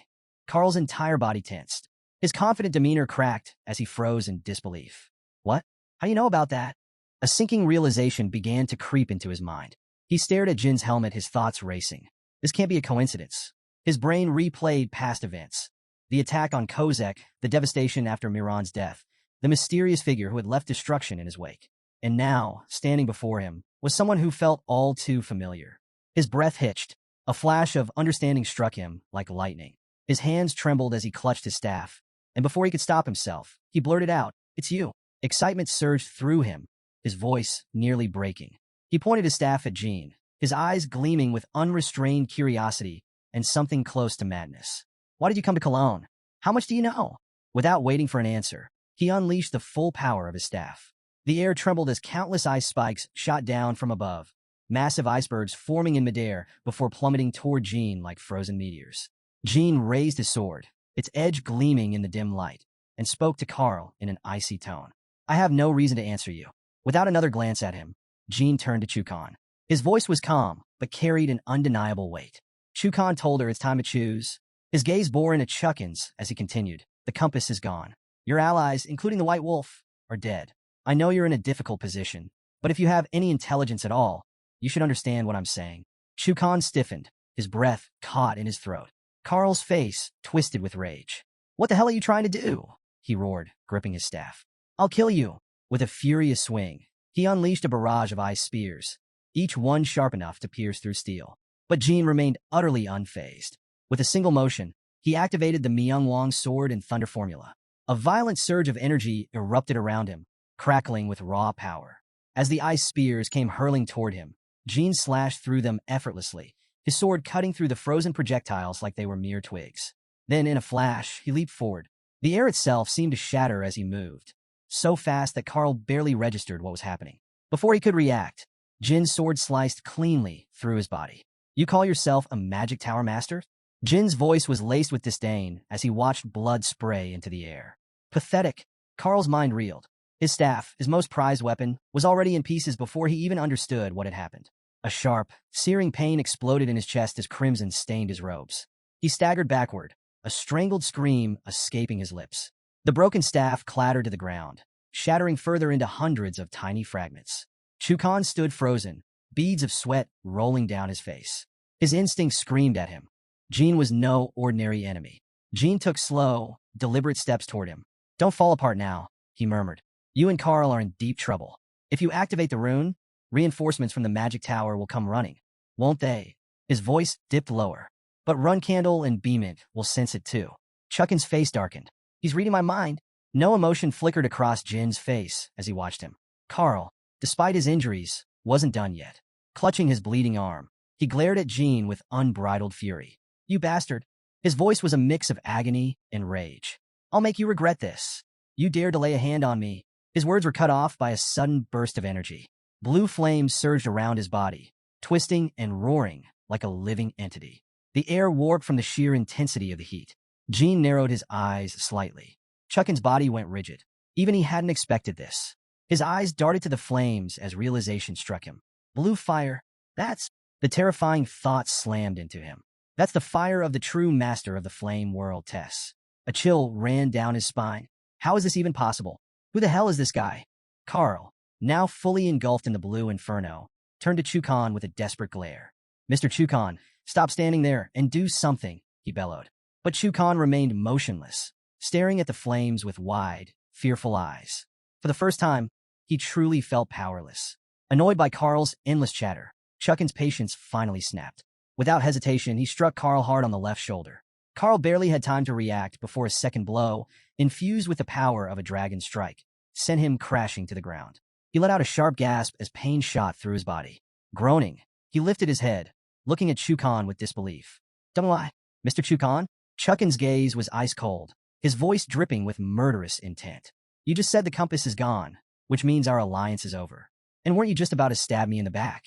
Carl's entire body tensed. His confident demeanor cracked as he froze in disbelief. What? How do you know about that? A sinking realization began to creep into his mind. He stared at Jin's helmet, his thoughts racing. This can't be a coincidence. His brain replayed past events. The attack on Kozak, the devastation after Miran's death, the mysterious figure who had left destruction in his wake. And now, standing before him, was someone who felt all too familiar. His breath hitched. A flash of understanding struck him like lightning. His hands trembled as he clutched his staff, and before he could stop himself, he blurted out, "It's you." Excitement surged through him, his voice nearly breaking. He pointed his staff at Jin, his eyes gleaming with unrestrained curiosity and something close to madness. Why did you come to Cologne? How much do you know? Without waiting for an answer, he unleashed the full power of his staff. The air trembled as countless ice spikes shot down from above, massive icebergs forming in midair before plummeting toward Jin like frozen meteors. Jin raised his sword, its edge gleaming in the dim light, and spoke to Carl in an icy tone. I have no reason to answer you. Without another glance at him, Jin turned to Chukan. His voice was calm, but carried an undeniable weight. Chukan told her it's time to choose. His gaze bore into Chuckin's as he continued. The compass is gone. Your allies, including the White Wolf, are dead. I know you're in a difficult position, but if you have any intelligence at all, you should understand what I'm saying. Chukan stiffened, his breath caught in his throat. Carl's face twisted with rage. What the hell are you trying to do? He roared, gripping his staff. I'll kill you. With a furious swing, he unleashed a barrage of ice spears, each one sharp enough to pierce through steel. But Jin remained utterly unfazed. With a single motion, he activated the Myungwang sword and thunder formula. A violent surge of energy erupted around him, crackling with raw power. As the ice spears came hurling toward him, Jin slashed through them effortlessly, his sword cutting through the frozen projectiles like they were mere twigs. Then, in a flash, he leaped forward. The air itself seemed to shatter as he moved, so fast that Carl barely registered what was happening. Before he could react, Jin's sword sliced cleanly through his body. You call yourself a magic tower master? Jin's voice was laced with disdain as he watched blood spray into the air. Pathetic. Carl's mind reeled. His staff, his most prized weapon, was already in pieces before he even understood what had happened. A sharp, searing pain exploded in his chest as crimson stained his robes. He staggered backward, a strangled scream escaping his lips. The broken staff clattered to the ground, shattering further into hundreds of tiny fragments. Chukan stood frozen, beads of sweat rolling down his face. His instincts screamed at him. Jin was no ordinary enemy. Jin took slow, deliberate steps toward him. Don't fall apart now, he murmured. You and Carl are in deep trouble. If you activate the rune, reinforcements from the magic tower will come running, won't they? His voice dipped lower. But Runcandle and Beamint will sense it too. Chuckin's face darkened. He's reading my mind. No emotion flickered across Jin's face as he watched him. Carl, despite his injuries, wasn't done yet. Clutching his bleeding arm, he glared at Jin with unbridled fury. You bastard. His voice was a mix of agony and rage. I'll make you regret this. You dared to lay a hand on me. His words were cut off by a sudden burst of energy. Blue flames surged around his body, twisting and roaring like a living entity. The air warped from the sheer intensity of the heat. Jean narrowed his eyes slightly. Chuckin's body went rigid. Even he hadn't expected this. His eyes darted to the flames as realization struck him. Blue fire, that's... The terrifying thought slammed into him. That's the fire of the true master of the flame world, Tess. A chill ran down his spine. How is this even possible? Who the hell is this guy? Carl, now fully engulfed in the blue inferno, turned to Chukan with a desperate glare. Mr. Chukan, stop standing there and do something, he bellowed. But Chukan remained motionless, staring at the flames with wide, fearful eyes. For the first time, he truly felt powerless. Annoyed by Carl's endless chatter, Chuckin's patience finally snapped. Without hesitation, he struck Carl hard on the left shoulder. Carl barely had time to react before a second blow, infused with the power of a dragon strike, sent him crashing to the ground. He let out a sharp gasp as pain shot through his body. Groaning, he lifted his head, looking at Chukan with disbelief. Don't lie, Mr. Chukan? Chuckin's gaze was ice cold, his voice dripping with murderous intent. You just said the compass is gone, which means our alliance is over. And weren't you just about to stab me in the back?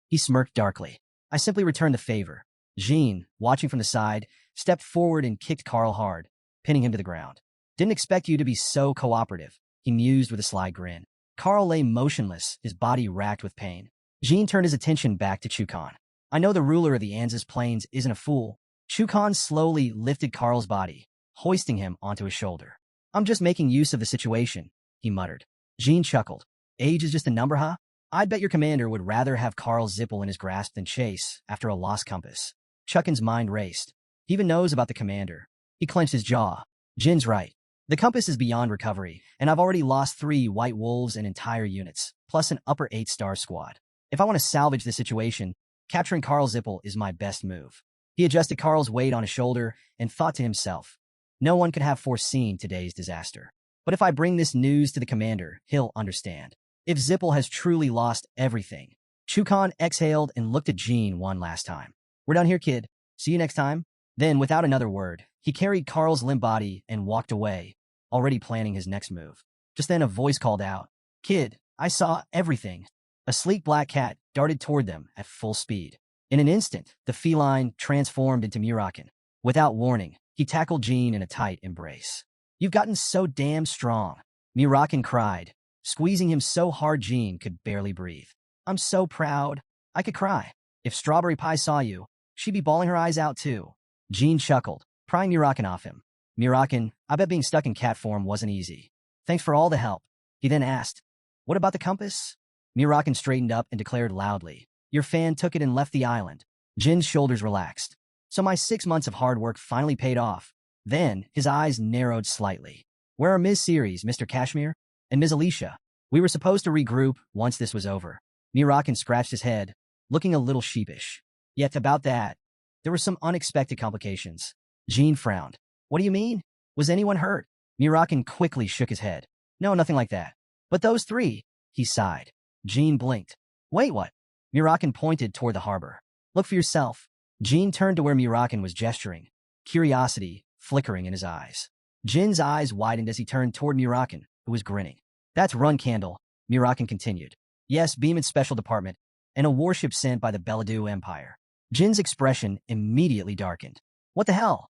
He smirked darkly. I simply returned the favor. Jean, watching from the side, stepped forward and kicked Carl hard, pinning him to the ground. Didn't expect you to be so cooperative, he mused with a sly grin. Carl lay motionless, his body racked with pain. Jean turned his attention back to Chukan. I know the ruler of the Anzus Plains isn't a fool. Chukan slowly lifted Carl's body, hoisting him onto his shoulder. I'm just making use of the situation, he muttered. Jean chuckled. Age is just a number, huh? I'd bet your commander would rather have Carl's Zipple in his grasp than chase after a lost compass. Chuckin's mind raced. He even knows about the commander. He clenched his jaw. Jin's right. The compass is beyond recovery, and I've already lost 3 White Wolves and entire units, plus an upper 8-star squad. If I want to salvage the situation, capturing Carl's Zipple is my best move. He adjusted Carl's weight on his shoulder and thought to himself, no one could have foreseen today's disaster. But if I bring this news to the commander, he'll understand. If Zipple has truly lost everything. Chukan exhaled and looked at Jean one last time. We're done here, kid. See you next time. Then, without another word, he carried Carl's limp body and walked away, already planning his next move. Just then a voice called out, Kid, I saw everything. A sleek black cat darted toward them at full speed. In an instant, the feline transformed into Mirakin. Without warning, he tackled Jean in a tight embrace. You've gotten so damn strong, Mirakin cried, squeezing him so hard Jean could barely breathe. I'm so proud. I could cry. If Strawberry Pie saw you, she'd be bawling her eyes out too. Jean chuckled, prying Mirakin off him. Mirakin, I bet being stuck in cat form wasn't easy. Thanks for all the help. He then asked, what about the compass? Mirakin straightened up and declared loudly, your fan took it and left the island. Jin's shoulders relaxed. So my 6 months of hard work finally paid off. Then, his eyes narrowed slightly. Where are Ms. Ceres, Mr. Kashmir, and Ms. Alicia? We were supposed to regroup once this was over. Mirakin scratched his head, looking a little sheepish. Yet about that, there were some unexpected complications. Jean frowned. What do you mean? Was anyone hurt? Mirakin quickly shook his head. No, nothing like that. But those 3, he sighed. Jean blinked. Wait, what? Mirakin pointed toward the harbor. Look for yourself. Jean turned to where Mirakin was gesturing, curiosity flickering in his eyes. Jin's eyes widened as he turned toward Mirakin, who was grinning. That's Runcandle, Mirakin continued. Yes, Beeman's special department, and a warship sent by the Beladu Empire. Jin's expression immediately darkened. What the hell?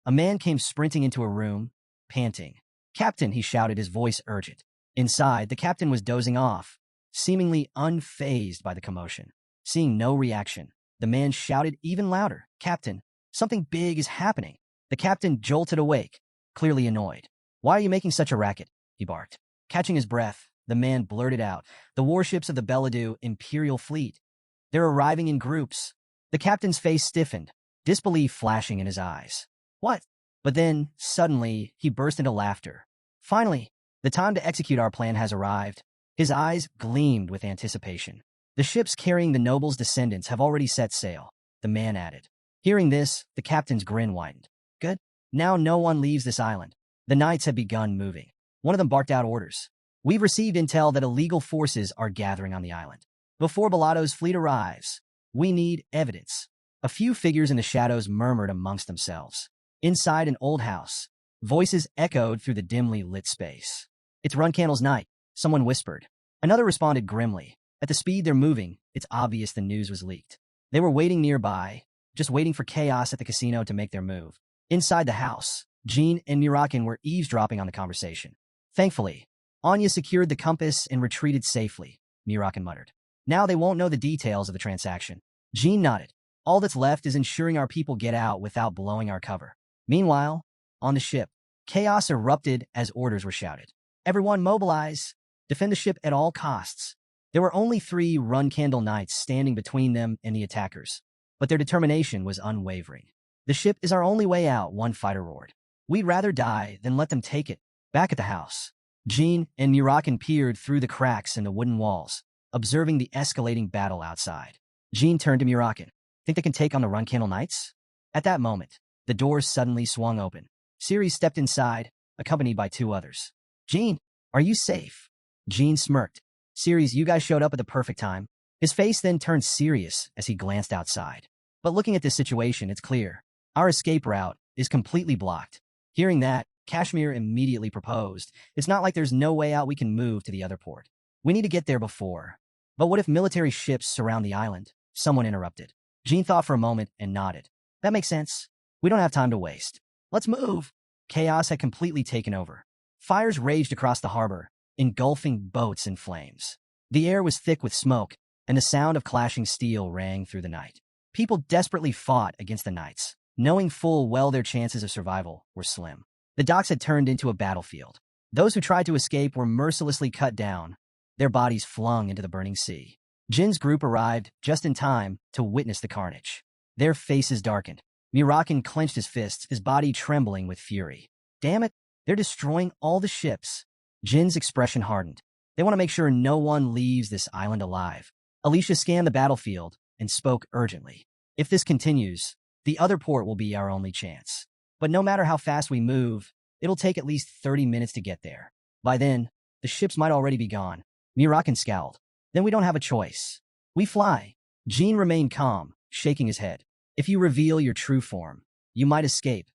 A man came sprinting into a room, panting. Captain, he shouted, his voice urgent. Inside, the captain was dozing off, seemingly unfazed by the commotion. Seeing no reaction, the man shouted even louder. Captain, something big is happening. The captain jolted awake, clearly annoyed. Why are you making such a racket? He barked. Catching his breath, the man blurted out. The warships of the Beladu Imperial Fleet. They're arriving in groups. The captain's face stiffened, disbelief flashing in his eyes. What? But then, suddenly, he burst into laughter. Finally, the time to execute our plan has arrived. His eyes gleamed with anticipation. The ships carrying the noble's descendants have already set sail, the man added. Hearing this, the captain's grin widened. Good. Now no one leaves this island. The knights have begun moving. One of them barked out orders. We've received intel that illegal forces are gathering on the island. Before Bellato's fleet arrives, we need evidence. A few figures in the shadows murmured amongst themselves. Inside an old house, voices echoed through the dimly lit space. It's Runcandle's night, someone whispered. Another responded grimly. At the speed they're moving, it's obvious the news was leaked. They were waiting nearby, just waiting for chaos at the casino to make their move. Inside the house, Jean and Mirakin were eavesdropping on the conversation. Thankfully, Anya secured the compass and retreated safely, Mirakin muttered. Now they won't know the details of the transaction. Jean nodded. All that's left is ensuring our people get out without blowing our cover. Meanwhile, on the ship, chaos erupted as orders were shouted. Everyone mobilize! Defend the ship at all costs. There were only 3 Runcandle knights standing between them and the attackers, but their determination was unwavering. The ship is our only way out, one fighter roared. We'd rather die than let them take it. Back at the house, Jean and Mirakin peered through the cracks in the wooden walls, observing the escalating battle outside. Jean turned to Mirakin. Think they can take on the Runcandle knights? At that moment, the doors suddenly swung open. Ceres stepped inside, accompanied by 2 others. Jean, are you safe? Jean smirked. Ceres, you guys showed up at the perfect time. His face then turned serious as he glanced outside. But looking at this situation, it's clear. Our escape route is completely blocked. Hearing that, Kashmir immediately proposed. It's not like there's no way out we can move to the other port. We need to get there before. But what if military ships surround the island? Someone interrupted. Jean thought for a moment and nodded. That makes sense. We don't have time to waste. Let's move. Chaos had completely taken over. Fires raged across the harbor, engulfing boats in flames. The air was thick with smoke, and the sound of clashing steel rang through the night. People desperately fought against the knights, knowing full well their chances of survival were slim. The docks had turned into a battlefield. Those who tried to escape were mercilessly cut down, their bodies flung into the burning sea. Jin's group arrived just in time to witness the carnage. Their faces darkened. Mirakin clenched his fists, his body trembling with fury. Damn it, they're destroying all the ships. Jin's expression hardened. They want to make sure no one leaves this island alive. Alicia scanned the battlefield and spoke urgently. If this continues, the other port will be our only chance. But no matter how fast we move, it'll take at least 30 minutes to get there. By then, the ships might already be gone. Mirakin scowled. Then we don't have a choice. We fly. Jean remained calm, shaking his head. If you reveal your true form, you might escape,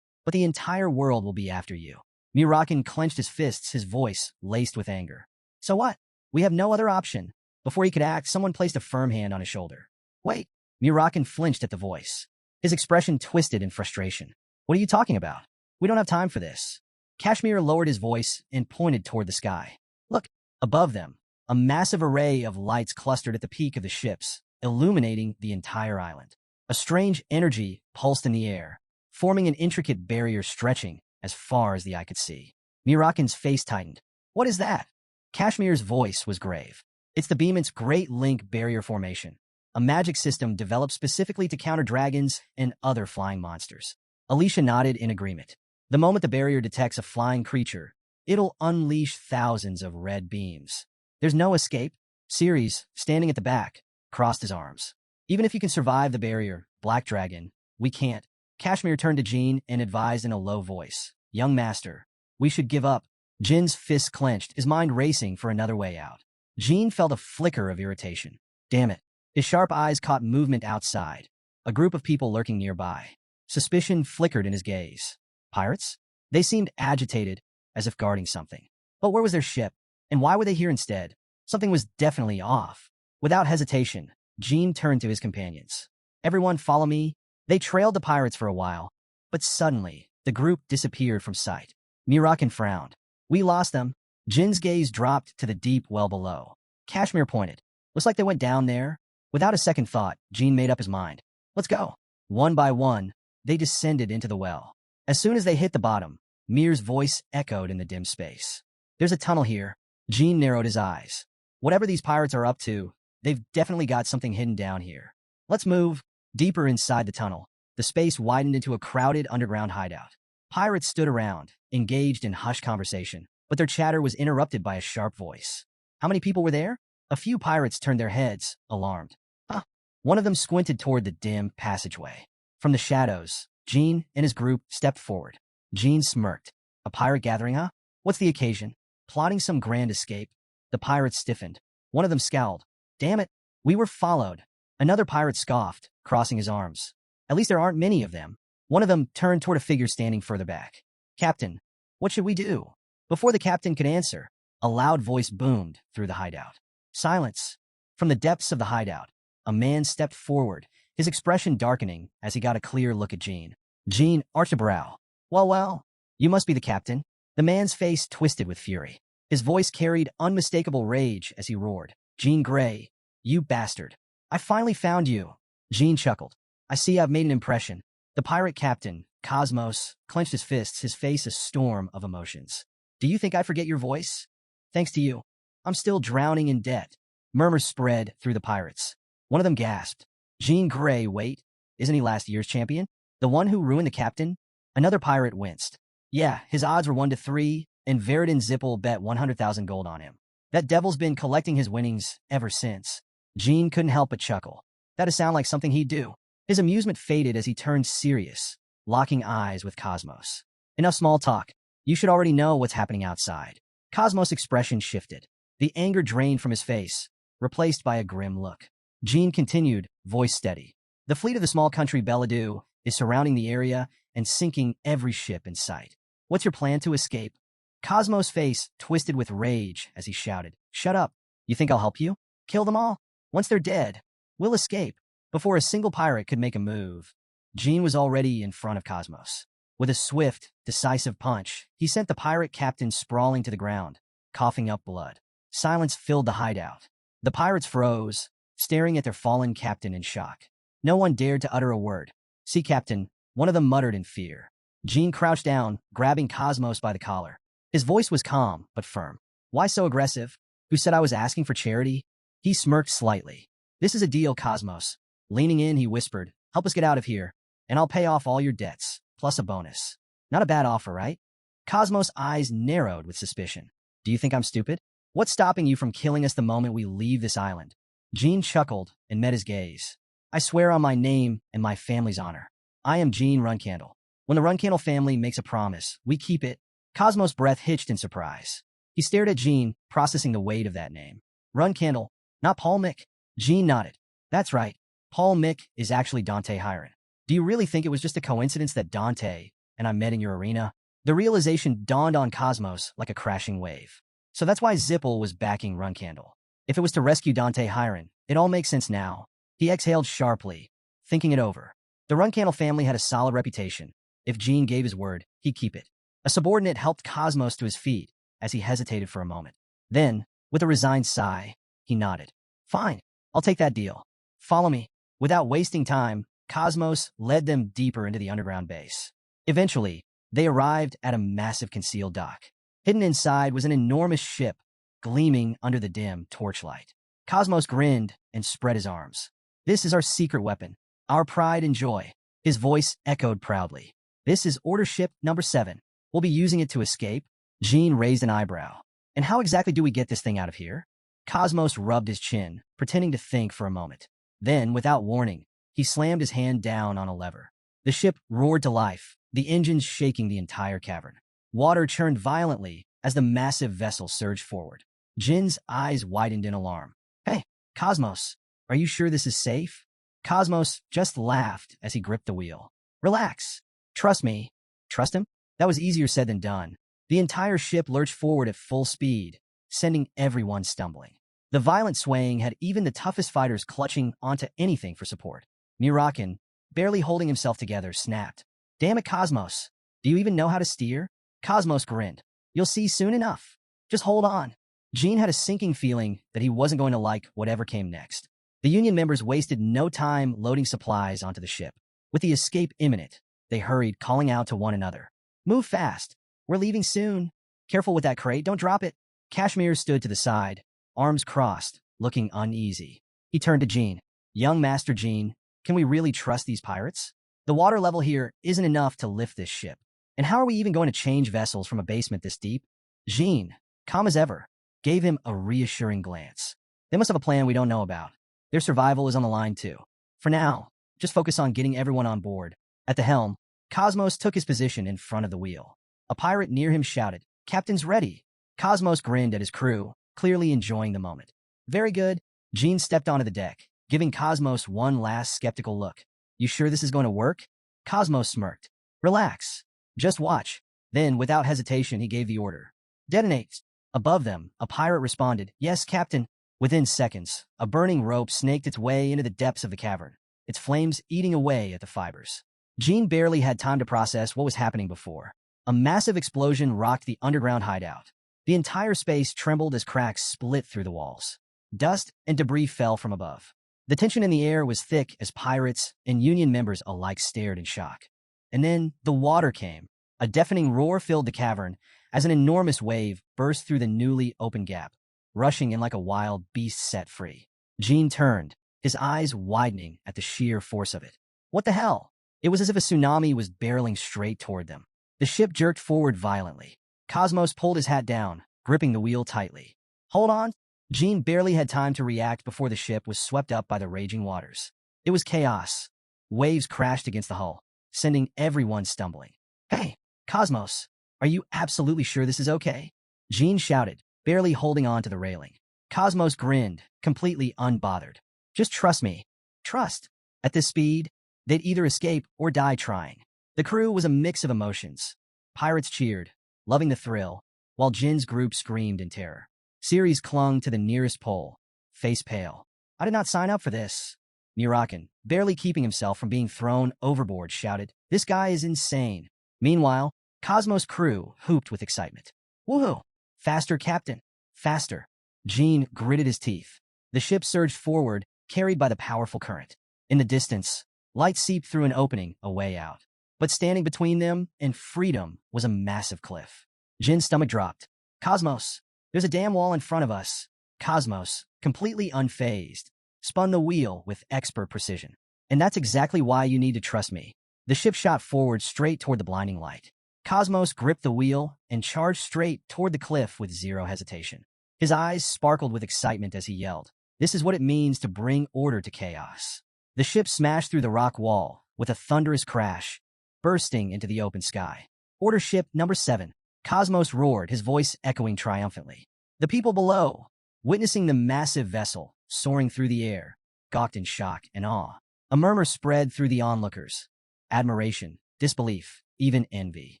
but the entire world will be after you. Mirakin clenched his fists, his voice laced with anger. So what? We have no other option. Before he could act, someone placed a firm hand on his shoulder. Wait. Mirakin flinched at the voice. His expression twisted in frustration. What are you talking about? We don't have time for this. Kashmir lowered his voice and pointed toward the sky. Look, above them, a massive array of lights clustered at the peak of the ships, illuminating the entire island. A strange energy pulsed in the air, forming an intricate barrier stretching as far as the eye could see. Mirakin's face tightened. What is that? Kashmir's voice was grave. It's the Beeman's Great Link Barrier Formation, a magic system developed specifically to counter dragons and other flying monsters. Alicia nodded in agreement. The moment the barrier detects a flying creature, it'll unleash thousands of red beams. There's no escape. Ceres, standing at the back, crossed his arms. Even if you can survive the barrier, Black Dragon, we can't. Kashmir turned to Jean and advised in a low voice. Young master, we should give up. Jin's fists clenched, his mind racing for another way out. Jean felt a flicker of irritation. Damn it. His sharp eyes caught movement outside, a group of people lurking nearby. Suspicion flickered in his gaze. Pirates? They seemed agitated, as if guarding something. But where was their ship? And why were they here instead? Something was definitely off. Without hesitation, Jean turned to his companions. Everyone follow me. They trailed the pirates for a while, but suddenly, the group disappeared from sight. Mirakin frowned. We lost them. Jin's gaze dropped to the deep well below. Kashmir pointed. Looks like they went down there. Without a second thought, Jean made up his mind. Let's go. One by one, they descended into the well. As soon as they hit the bottom, Mir's voice echoed in the dim space. There's a tunnel here. Jean narrowed his eyes. Whatever these pirates are up to, they've definitely got something hidden down here. Let's move. Deeper inside the tunnel, the space widened into a crowded underground hideout. Pirates stood around, engaged in hushed conversation, but their chatter was interrupted by a sharp voice. How many people were there? A few pirates turned their heads, alarmed. Huh. One of them squinted toward the dim passageway. From the shadows, Jean and his group stepped forward. Jean smirked. A pirate gathering, huh? What's the occasion? Plotting some grand escape? The pirates stiffened. One of them scowled. Damn it, we were followed. Another pirate scoffed, crossing his arms. At least there aren't many of them. One of them turned toward a figure standing further back. Captain, what should we do? Before the captain could answer, a loud voice boomed through the hideout. Silence. From the depths of the hideout, a man stepped forward, his expression darkening as he got a clear look at Jean. Jean arched a brow. Well, you must be the captain. The man's face twisted with fury. His voice carried unmistakable rage as he roared. Jean Grey, you bastard. I finally found you. Jean chuckled. I see I've made an impression. The pirate captain, Cosmos, clenched his fists, his face a storm of emotions. Do you think I forget your voice? Thanks to you, I'm still drowning in debt. Murmurs spread through the pirates. One of them gasped. Jean Grey, wait, isn't he last year's champion? The one who ruined the captain? Another pirate winced. Yeah, his odds were 1-3, and Veridin Zipple bet 100,000 gold on him. That devil's been collecting his winnings ever since. Jean couldn't help but chuckle. That'd sound like something he'd do. His amusement faded as he turned serious, locking eyes with Cosmos. Enough small talk. You should already know what's happening outside. Cosmos' expression shifted. The anger drained from his face, replaced by a grim look. Jean continued, voice steady. The fleet of the small country Belladou is surrounding the area and sinking every ship in sight. What's your plan to escape? Cosmos' face twisted with rage as he shouted, Shut up. You think I'll help you? Kill them all. Once they're dead, we'll escape. Before a single pirate could make a move, Jean was already in front of Cosmos. With a swift, decisive punch, he sent the pirate captain sprawling to the ground, coughing up blood. Silence filled the hideout. The pirates froze, staring at their fallen captain in shock. No one dared to utter a word. Sea captain, one of them muttered in fear. Jean crouched down, grabbing Cosmos by the collar. His voice was calm, but firm. Why so aggressive? Who said I was asking for charity? He smirked slightly. This is a deal, Cosmos. Leaning in, he whispered, Help us get out of here, and I'll pay off all your debts, plus a bonus. Not a bad offer, right? Cosmos' eyes narrowed with suspicion. Do you think I'm stupid? What's stopping you from killing us the moment we leave this island? Jean chuckled and met his gaze. I swear on my name and my family's honor. I am Jean Runcandle. When the Runcandle family makes a promise, we keep it. Cosmos' breath hitched in surprise. He stared at Jean, processing the weight of that name. Runcandle, not Paul Mick. Jean nodded. That's right. Paul Mick is actually Dante Hiron. Do you really think it was just a coincidence that Dante and I met in your arena? The realization dawned on Cosmos like a crashing wave. So that's why Zipple was backing Runcandle. If it was to rescue Dante Hiron, it all makes sense now. He exhaled sharply, thinking it over. The Runcandle family had a solid reputation. If Jean gave his word, he'd keep it. A subordinate helped Cosmos to his feet as he hesitated for a moment. Then, with a resigned sigh, he nodded. Fine, I'll take that deal. Follow me. Without wasting time, Cosmos led them deeper into the underground base. Eventually, they arrived at a massive concealed dock. Hidden inside was an enormous ship, gleaming under the dim torchlight. Cosmos grinned and spread his arms. This is our secret weapon, our pride and joy. His voice echoed proudly. This is Order Ship Number 7. We'll be using it to escape. Jean raised an eyebrow. And how exactly do we get this thing out of here? Cosmos rubbed his chin, pretending to think for a moment. Then, without warning, he slammed his hand down on a lever. The ship roared to life, the engines shaking the entire cavern. Water churned violently as the massive vessel surged forward. Jin's eyes widened in alarm. Hey, Cosmos, are you sure this is safe? Cosmos just laughed as he gripped the wheel. Relax. Trust me. Trust him? That was easier said than done. The entire ship lurched forward at full speed, sending everyone stumbling. The violent swaying had even the toughest fighters clutching onto anything for support. Mirakin, barely holding himself together, snapped. Damn it, Cosmos. Do you even know how to steer? Cosmos grinned. You'll see soon enough. Just hold on. Jean had a sinking feeling that he wasn't going to like whatever came next. The Union members wasted no time loading supplies onto the ship. With the escape imminent, they hurried, calling out to one another. Move fast. We're leaving soon. Careful with that crate. Don't drop it. Kashmir stood to the side, arms crossed, looking uneasy. He turned to Jean. Young Master Jean, can we really trust these pirates? The water level here isn't enough to lift this ship. And how are we even going to change vessels from a basement this deep? Jean, calm as ever, gave him a reassuring glance. They must have a plan we don't know about. Their survival is on the line too. For now, just focus on getting everyone on board. At the helm, Cosmos took his position in front of the wheel. A pirate near him shouted, Captain's ready. Cosmos grinned at his crew, clearly enjoying the moment. Very good. Jean stepped onto the deck, giving Cosmos one last skeptical look. You sure this is going to work? Cosmos smirked. Relax. Just watch. Then, without hesitation, he gave the order. Detonate. Above them, a pirate responded, Yes, Captain. Within seconds, a burning rope snaked its way into the depths of the cavern, its flames eating away at the fibers. Jean barely had time to process what was happening before. A massive explosion rocked the underground hideout. The entire space trembled as cracks split through the walls. Dust and debris fell from above. The tension in the air was thick as pirates and Union members alike stared in shock. And then the water came. A deafening roar filled the cavern as an enormous wave burst through the newly opened gap, rushing in like a wild beast set free. Jean turned, his eyes widening at the sheer force of it. What the hell? It was as if a tsunami was barreling straight toward them. The ship jerked forward violently. Cosmos pulled his hat down, gripping the wheel tightly. Hold on. Jean barely had time to react before the ship was swept up by the raging waters. It was chaos. Waves crashed against the hull, sending everyone stumbling. Hey, Cosmos, are you absolutely sure this is okay? Jean shouted, barely holding on to the railing. Cosmos grinned, completely unbothered. Just trust me. Trust. At this speed, they'd either escape or die trying. The crew was a mix of emotions. Pirates cheered, loving the thrill, while Jin's group screamed in terror. Ceres clung to the nearest pole, face pale. I did not sign up for this. Mirakin, barely keeping himself from being thrown overboard, shouted, This guy is insane. Meanwhile, Cosmos' crew hooped with excitement. Woohoo! Faster, Captain! Faster! Jean gritted his teeth. The ship surged forward, carried by the powerful current. In the distance, light seeped through an opening, a way out. But standing between them and freedom was a massive cliff. Jin's stomach dropped. Cosmos! There's a damn wall in front of us. Cosmos, completely unfazed, spun the wheel with expert precision. And that's exactly why you need to trust me. The ship shot forward straight toward the blinding light. Cosmos gripped the wheel and charged straight toward the cliff with zero hesitation. His eyes sparkled with excitement as he yelled, This is what it means to bring order to chaos. The ship smashed through the rock wall with a thunderous crash, bursting into the open sky. Order ship number 7. Cosmos roared, his voice echoing triumphantly. The people below, witnessing the massive vessel soaring through the air, gawked in shock and awe. A murmur spread through the onlookers. Admiration, disbelief, even envy.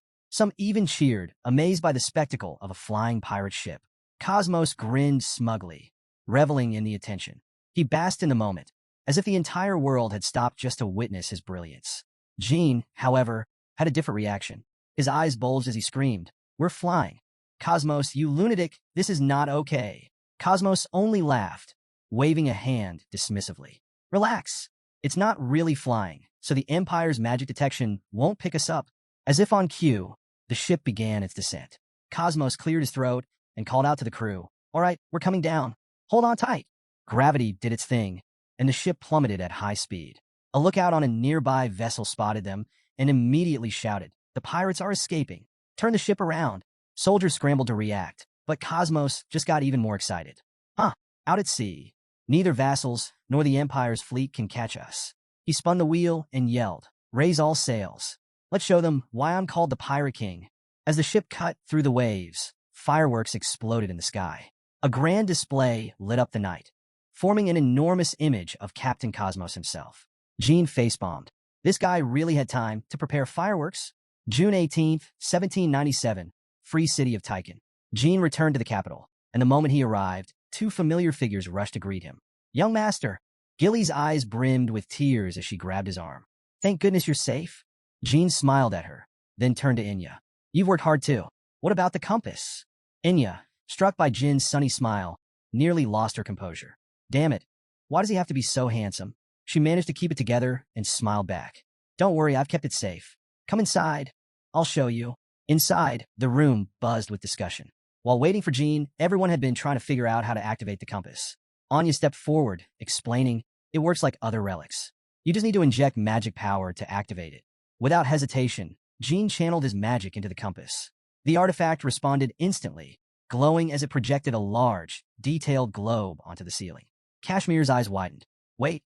Some even cheered, amazed by the spectacle of a flying pirate ship. Cosmos grinned smugly, reveling in the attention. He basked in the moment, as if the entire world had stopped just to witness his brilliance. Jean, however, had a different reaction. His eyes bulged as he screamed, We're flying. Cosmos, you lunatic, this is not okay. Cosmos only laughed, waving a hand dismissively. Relax. It's not really flying, so the Empire's magic detection won't pick us up. As if on cue, the ship began its descent. Cosmos cleared his throat and called out to the crew. All right, we're coming down. Hold on tight. Gravity did its thing, and the ship plummeted at high speed. A lookout on a nearby vessel spotted them and immediately shouted, The pirates are escaping. Turn the ship around. Soldiers scrambled to react, but Cosmos just got even more excited. Out at sea. Neither vassals nor the Empire's fleet can catch us. He spun the wheel and yelled, Raise all sails. Let's show them why I'm called the Pirate King. As the ship cut through the waves, fireworks exploded in the sky. A grand display lit up the night, forming an enormous image of Captain Cosmos himself. Jean facepalmed. This guy really had time to prepare fireworks. June 18th, 1797, Free City of Tyken. Jean returned to the capital, and the moment he arrived, 2 familiar figures rushed to greet him. Young master. Gilly's eyes brimmed with tears as she grabbed his arm. Thank goodness you're safe. Jean smiled at her, then turned to Enya. You've worked hard too. What about the compass? Enya, struck by Jin's sunny smile, nearly lost her composure. Damn it. Why does he have to be so handsome? She managed to keep it together and smiled back. Don't worry, I've kept it safe. Come inside. I'll show you. Inside, the room buzzed with discussion. While waiting for Jean, everyone had been trying to figure out how to activate the compass. Anya stepped forward, explaining, It works like other relics. You just need to inject magic power to activate it. Without hesitation, Jean channeled his magic into the compass. The artifact responded instantly, glowing as it projected a large, detailed globe onto the ceiling. Kashmir's eyes widened. Wait,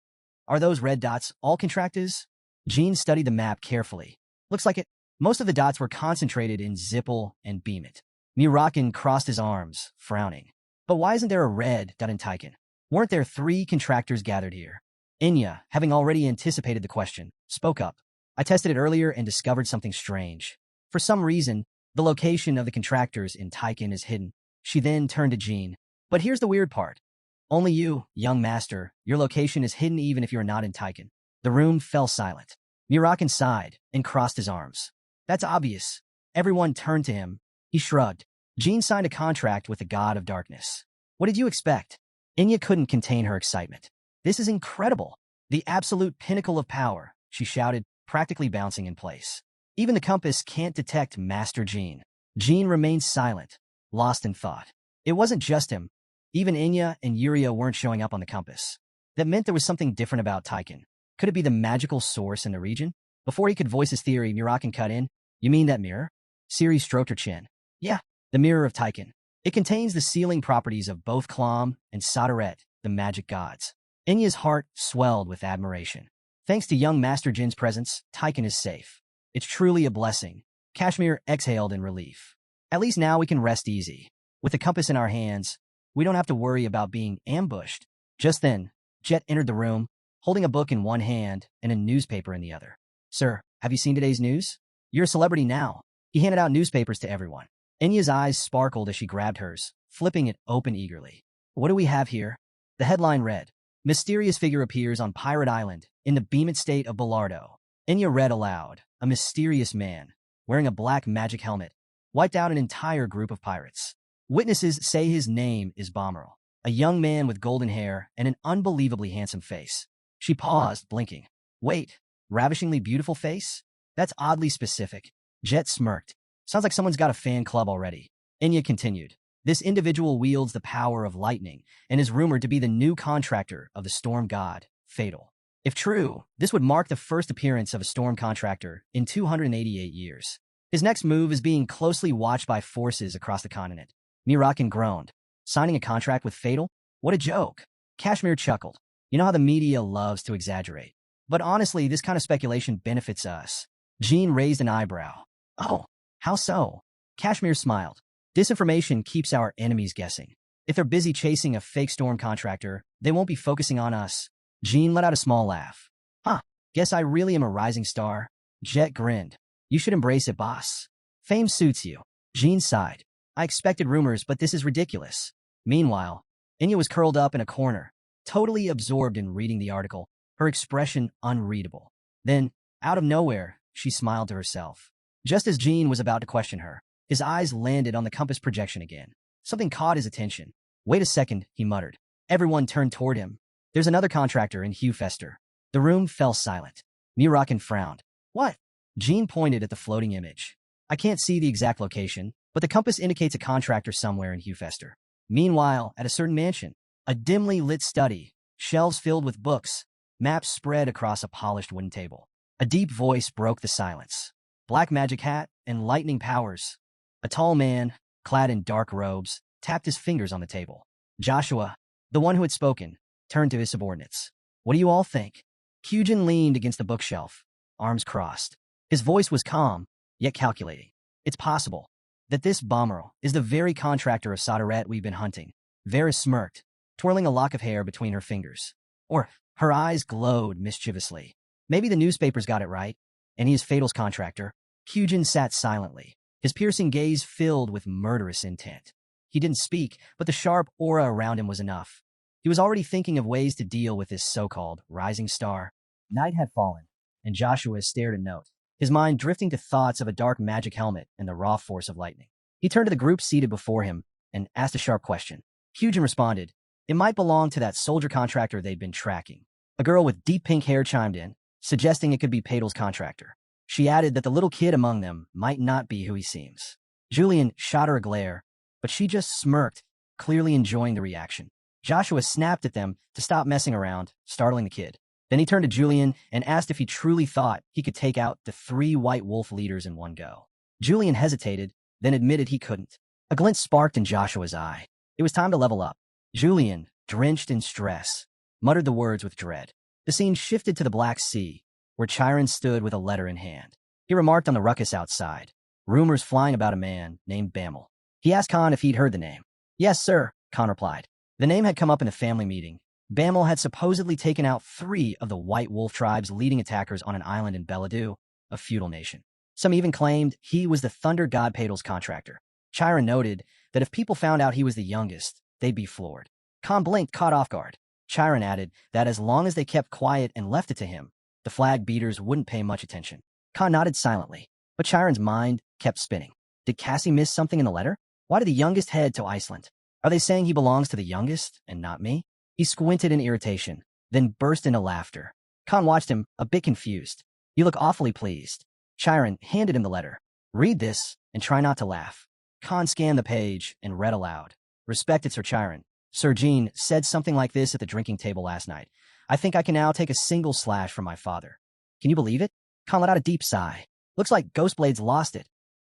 are those red dots all contractors? Jean studied the map carefully. Looks like it. Most of the dots were concentrated in Zipple and Beam It. Mirakin crossed his arms, frowning. But why isn't there a red dot in Tyken? Weren't there 3 contractors gathered here? Enya, having already anticipated the question, spoke up. I tested it earlier and discovered something strange. For some reason, the location of the contractors in Tyken is hidden. She then turned to Jean. But here's the weird part. Only you, young master. Your location is hidden even if you're not in Tyken. The room fell silent. Mirakin sighed and crossed his arms. That's obvious. Everyone turned to him. He shrugged. Jean signed a contract with the god of darkness. What did you expect? Inya couldn't contain her excitement. This is incredible. The absolute pinnacle of power, she shouted, practically bouncing in place. Even the compass can't detect Master Jean. Jean remained silent, lost in thought. It wasn't just him. Even Inya and Yuria weren't showing up on the compass. That meant there was something different about Tyken. Could it be the magical source in the region? Before he could voice his theory, Mirakin cut in. You mean that mirror? Siri stroked her chin. Yeah, the mirror of Tyken. It contains the sealing properties of both Klam and Sadaret, the magic gods. Inya's heart swelled with admiration. Thanks to young Master Jin's presence, Tyken is safe. It's truly a blessing. Kashmir exhaled in relief. At least now we can rest easy. With the compass in our hands, we don't have to worry about being ambushed. Just then, Jet entered the room, holding a book in one hand and a newspaper in the other. Sir, have you seen today's news? You're a celebrity now. He handed out newspapers to everyone. Inya's eyes sparkled as she grabbed hers, flipping it open eagerly. What do we have here? The headline read, Mysterious figure appears on Pirate Island in the beaming state of Bellardo. Inya read aloud, a mysterious man, wearing a black magic helmet, wiped out an entire group of pirates. Witnesses say his name is Bomberl, a young man with golden hair and an unbelievably handsome face. She paused, blinking. Wait, ravishingly beautiful face? That's oddly specific. Jet smirked. Sounds like someone's got a fan club already. Inya continued. This individual wields the power of lightning and is rumored to be the new contractor of the storm god, Fatal. If true, this would mark the first appearance of a storm contractor in 288 years. His next move is being closely watched by forces across the continent. Mirakin groaned. Signing a contract with Fatal? What a joke. Kashmir chuckled. You know how the media loves to exaggerate. But honestly, this kind of speculation benefits us. Jean raised an eyebrow. Oh, how so? Kashmir smiled. Disinformation keeps our enemies guessing. If they're busy chasing a fake storm contractor, they won't be focusing on us. Jean let out a small laugh. Huh, guess I really am a rising star. Jet grinned. You should embrace it, boss. Fame suits you. Jean sighed. I expected rumors, but this is ridiculous. Meanwhile, Inya was curled up in a corner, totally absorbed in reading the article, her expression unreadable. Then, out of nowhere, she smiled to herself. Just as Jean was about to question her, his eyes landed on the compass projection again. Something caught his attention. Wait a second, he muttered. Everyone turned toward him. There's another contractor in Hewfester. The room fell silent. Mirakin frowned. What? Jean pointed at the floating image. I can't see the exact location, but the compass indicates a contractor somewhere in Hewfester. Meanwhile, at a certain mansion, a dimly lit study, shelves filled with books, maps spread across a polished wooden table. A deep voice broke the silence. Black magic hat and lightning powers. A tall man, clad in dark robes, tapped his fingers on the table. Joshua, the one who had spoken, turned to his subordinates. What do you all think? Kyujin leaned against the bookshelf, arms crossed. His voice was calm, yet calculating. It's possible that this Bomberl is the very contractor of Sadaret we've been hunting. Varys smirked, twirling a lock of hair between her fingers. Or her eyes glowed mischievously. Maybe the newspapers got it right, and he is Fatal's contractor. Kyujin sat silently, his piercing gaze filled with murderous intent. He didn't speak, but the sharp aura around him was enough. He was already thinking of ways to deal with this so-called rising star. Night had fallen, and Joshua stared a note, his mind drifting to thoughts of a dark magic helmet and the raw force of lightning. He turned to the group seated before him and asked a sharp question. Kyujin responded, it might belong to that soldier contractor they'd been tracking. A girl with deep pink hair chimed in, suggesting it could be Fatal's contractor. She added that the little kid among them might not be who he seems. Julian shot her a glare, but she just smirked, clearly enjoying the reaction. Joshua snapped at them to stop messing around, startling the kid. Then he turned to Julian and asked if he truly thought he could take out the 3 White Wolf leaders in one go. Julian hesitated, then admitted he couldn't. A glint sparked in Joshua's eye. It was time to level up. Julian, drenched in stress, muttered the words with dread. The scene shifted to the Black Sea, where Chiron stood with a letter in hand. He remarked on the ruckus outside, rumors flying about a man named Bamel. He asked Khan if he'd heard the name. Yes, sir, Khan replied. The name had come up in a family meeting. Bamel had supposedly taken out 3 of the White Wolf tribe's leading attackers on an island in Beladu, a feudal nation. Some even claimed he was the thunder god Fatal's contractor. Chiron noted that if people found out he was the youngest, they'd be floored. Khan blinked, caught off guard. Chiron added that as long as they kept quiet and left it to him, the flag beaters wouldn't pay much attention. Khan nodded silently, but Chiron's mind kept spinning. Did Cassie miss something in the letter? Why did the youngest head to Iceland? Are they saying he belongs to the youngest and not me? He squinted in irritation, then burst into laughter. Khan watched him, a bit confused. You look awfully pleased. Chiron handed him the letter. Read this and try not to laugh. Khan scanned the page and read aloud. Respected Sir Chiron, Sir Jean said something like this at the drinking table last night. I think I can now take a single slash from my father. Can you believe it? Khan let out a deep sigh. Looks like Ghostblade's lost it,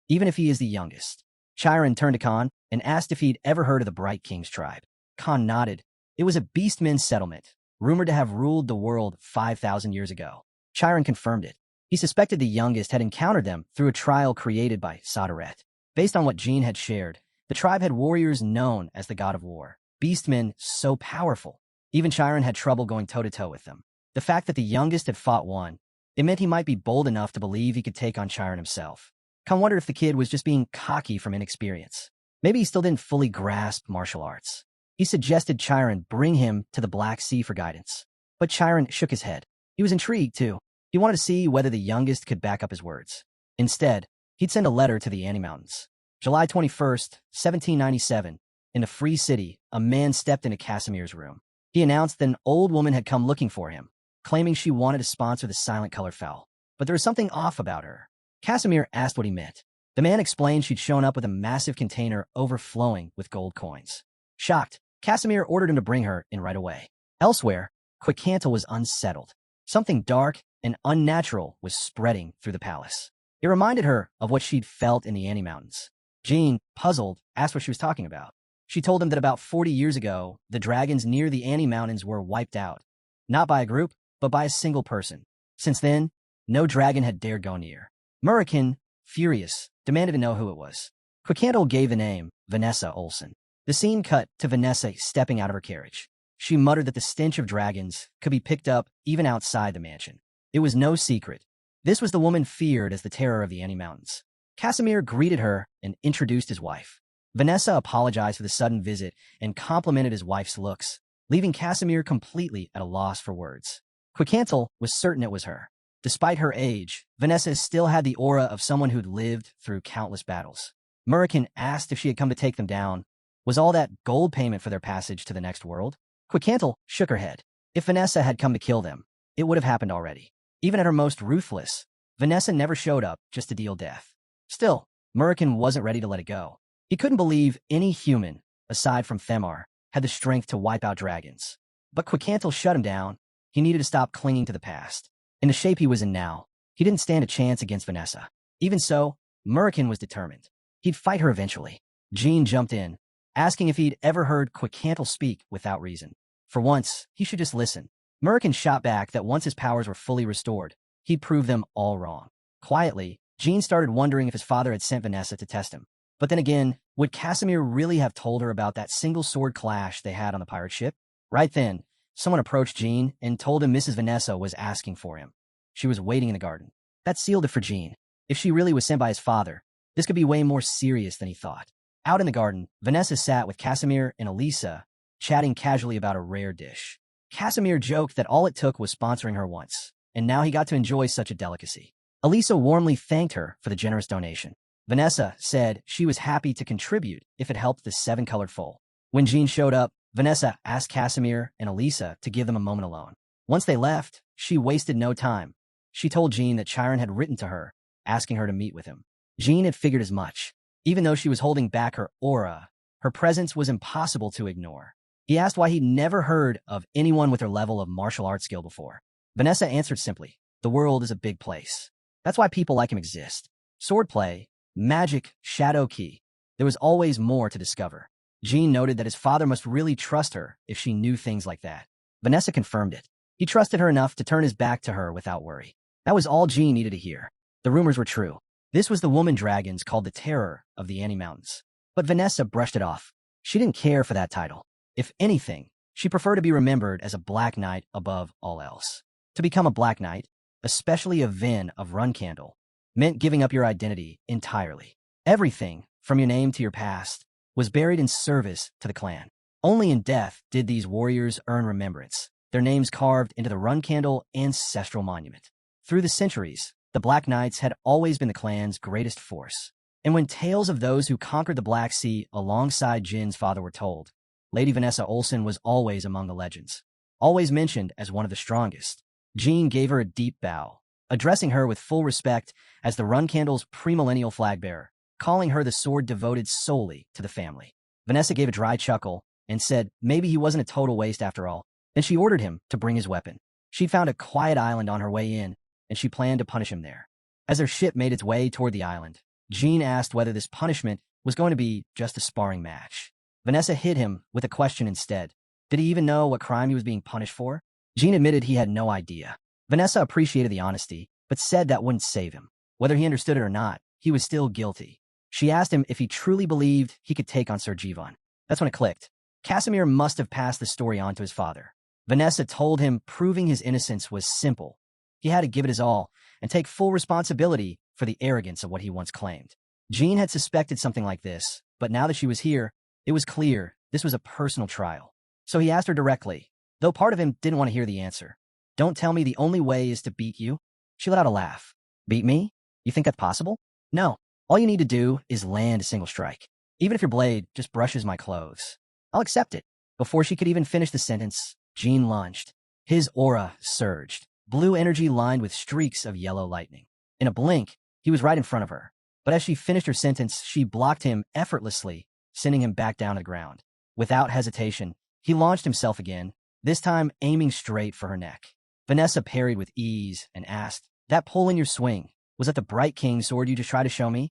even if he is the youngest. Chiron turned to Khan and asked if he'd ever heard of the Bright King's tribe. Khan nodded. It was a beastmen settlement, rumored to have ruled the world 5,000 years ago. Chiron confirmed it. He suspected the youngest had encountered them through a trial created by Sodaret. Based on what Jean had shared, the tribe had warriors known as the God of War. Beastmen so powerful. Even Chiron had trouble going toe-to-toe with them. The fact that the youngest had fought one, it meant he might be bold enough to believe he could take on Chiron himself. Khan wondered if the kid was just being cocky from inexperience. Maybe he still didn't fully grasp martial arts. He suggested Chiron bring him to the Black Sea for guidance. But Chiron shook his head. He was intrigued, too. He wanted to see whether the youngest could back up his words. Instead, he'd send a letter to the Annie Mountains. July 21st, 1797. In a free city, a man stepped into Casimir's room. He announced that an old woman had come looking for him, claiming she wanted to sponsor the Silent Color Fowl. But there was something off about her. Casimir asked what he meant. The man explained she'd shown up with a massive container overflowing with gold coins. Shocked, Casimir ordered him to bring her in right away. Elsewhere, Quickcantle was unsettled. Something dark and unnatural was spreading through the palace. It reminded her of what she'd felt in the Annie Mountains. Jean, puzzled, asked what she was talking about. She told him that about 40 years ago, the dragons near the Annie Mountains were wiped out. Not by a group, but by a single person. Since then, no dragon had dared go near. Mirakin, furious, demanded to know who it was. Quickcantle gave the name, Vanessa Olsen. The scene cut to Vanessa stepping out of her carriage. She muttered that the stench of dragons could be picked up even outside the mansion. It was no secret. This was the woman feared as the terror of the Annie Mountains. Casimir greeted her and introduced his wife. Vanessa apologized for the sudden visit and complimented his wife's looks, leaving Casimir completely at a loss for words. Quickcantle was certain it was her. Despite her age, Vanessa still had the aura of someone who'd lived through countless battles. Mirakin asked if she had come to take them down. Was all that gold payment for their passage to the next world? Quickcantle shook her head. If Vanessa had come to kill them, it would have happened already. Even at her most ruthless, Vanessa never showed up just to deal death. Still, Mirakin wasn't ready to let it go. He couldn't believe any human, aside from Themar, had the strength to wipe out dragons. But Quickcantle shut him down. He needed to stop clinging to the past. In the shape he was in now, he didn't stand a chance against Vanessa. Even so, Mirakin was determined. He'd fight her eventually. Jean jumped in, asking if he'd ever heard Quickcantle speak without reason. For once, he should just listen. Mirakin shot back that once his powers were fully restored, he'd prove them all wrong. Quietly, Jean started wondering if his father had sent Vanessa to test him. But then again, would Casimir really have told her about that single sword clash they had on the pirate ship? Right then, someone approached Jean and told him Mrs. Vanessa was asking for him. She was waiting in the garden. That sealed it for Jean. If she really was sent by his father, this could be way more serious than he thought. Out in the garden, Vanessa sat with Casimir and Elisa, chatting casually about a rare dish. Casimir joked that all it took was sponsoring her once, and now he got to enjoy such a delicacy. Elisa warmly thanked her for the generous donation. Vanessa said she was happy to contribute if it helped the seven-colored foal. When Jean showed up, Vanessa asked Casimir and Elisa to give them a moment alone. Once they left, she wasted no time. She told Jean that Chiron had written to her, asking her to meet with him. Jean had figured as much. Even though she was holding back her aura, her presence was impossible to ignore. He asked why he'd never heard of anyone with her level of martial arts skill before. Vanessa answered simply, the world is a big place. That's why people like him exist. Swordplay, magic, shadow key. There was always more to discover. Jean noted that his father must really trust her if she knew things like that. Vanessa confirmed it. He trusted her enough to turn his back to her without worry. That was all Jean needed to hear. The rumors were true. This was the woman dragons called the terror of the Annie Mountains. But Vanessa brushed it off. She didn't care for that title. If anything, she preferred to be remembered as a Black Knight above all else. To become a Black Knight, especially a Vin of Runcandle, meant giving up your identity entirely. Everything, from your name to your past, was buried in service to the clan. Only in death did these warriors earn remembrance, their names carved into the Runcandle ancestral monument. Through the centuries, the Black Knights had always been the clan's greatest force. And when tales of those who conquered the Black Sea alongside Jin's father were told, Lady Vanessa Olsen was always among the legends, always mentioned as one of the strongest. Jin gave her a deep bow, addressing her with full respect as the Runcandle's premillennial flag-bearer, calling her the sword devoted solely to the family. Vanessa gave a dry chuckle and said maybe he wasn't a total waste after all. Then she ordered him to bring his weapon. She'd found a quiet island on her way in, and she planned to punish him there. As their ship made its way toward the island, Jin asked whether this punishment was going to be just a sparring match. Vanessa hit him with a question instead. Did he even know what crime he was being punished for? Jin admitted he had no idea. Vanessa appreciated the honesty, but said that wouldn't save him. Whether he understood it or not, he was still guilty. She asked him if he truly believed he could take on Sir Jivan. That's when it clicked. Casimir must have passed the story on to his father. Vanessa told him proving his innocence was simple. He had to give it his all and take full responsibility for the arrogance of what he once claimed. Jin had suspected something like this, but now that she was here, it was clear this was a personal trial. So he asked her directly, though part of him didn't want to hear the answer. Don't tell me the only way is to beat you? She let out a laugh. Beat me? You think that's possible? No. All you need to do is land a single strike. Even if your blade just brushes my clothes. I'll accept it. Before she could even finish the sentence, Jin lunged. His aura surged, blue energy lined with streaks of yellow lightning. In a blink, he was right in front of her. But as she finished her sentence, she blocked him effortlessly, sending him back down to the ground. Without hesitation, he launched himself again, this time aiming straight for her neck. Vanessa parried with ease and asked, that pull in your swing, was that the Bright King sword you just tried to show me?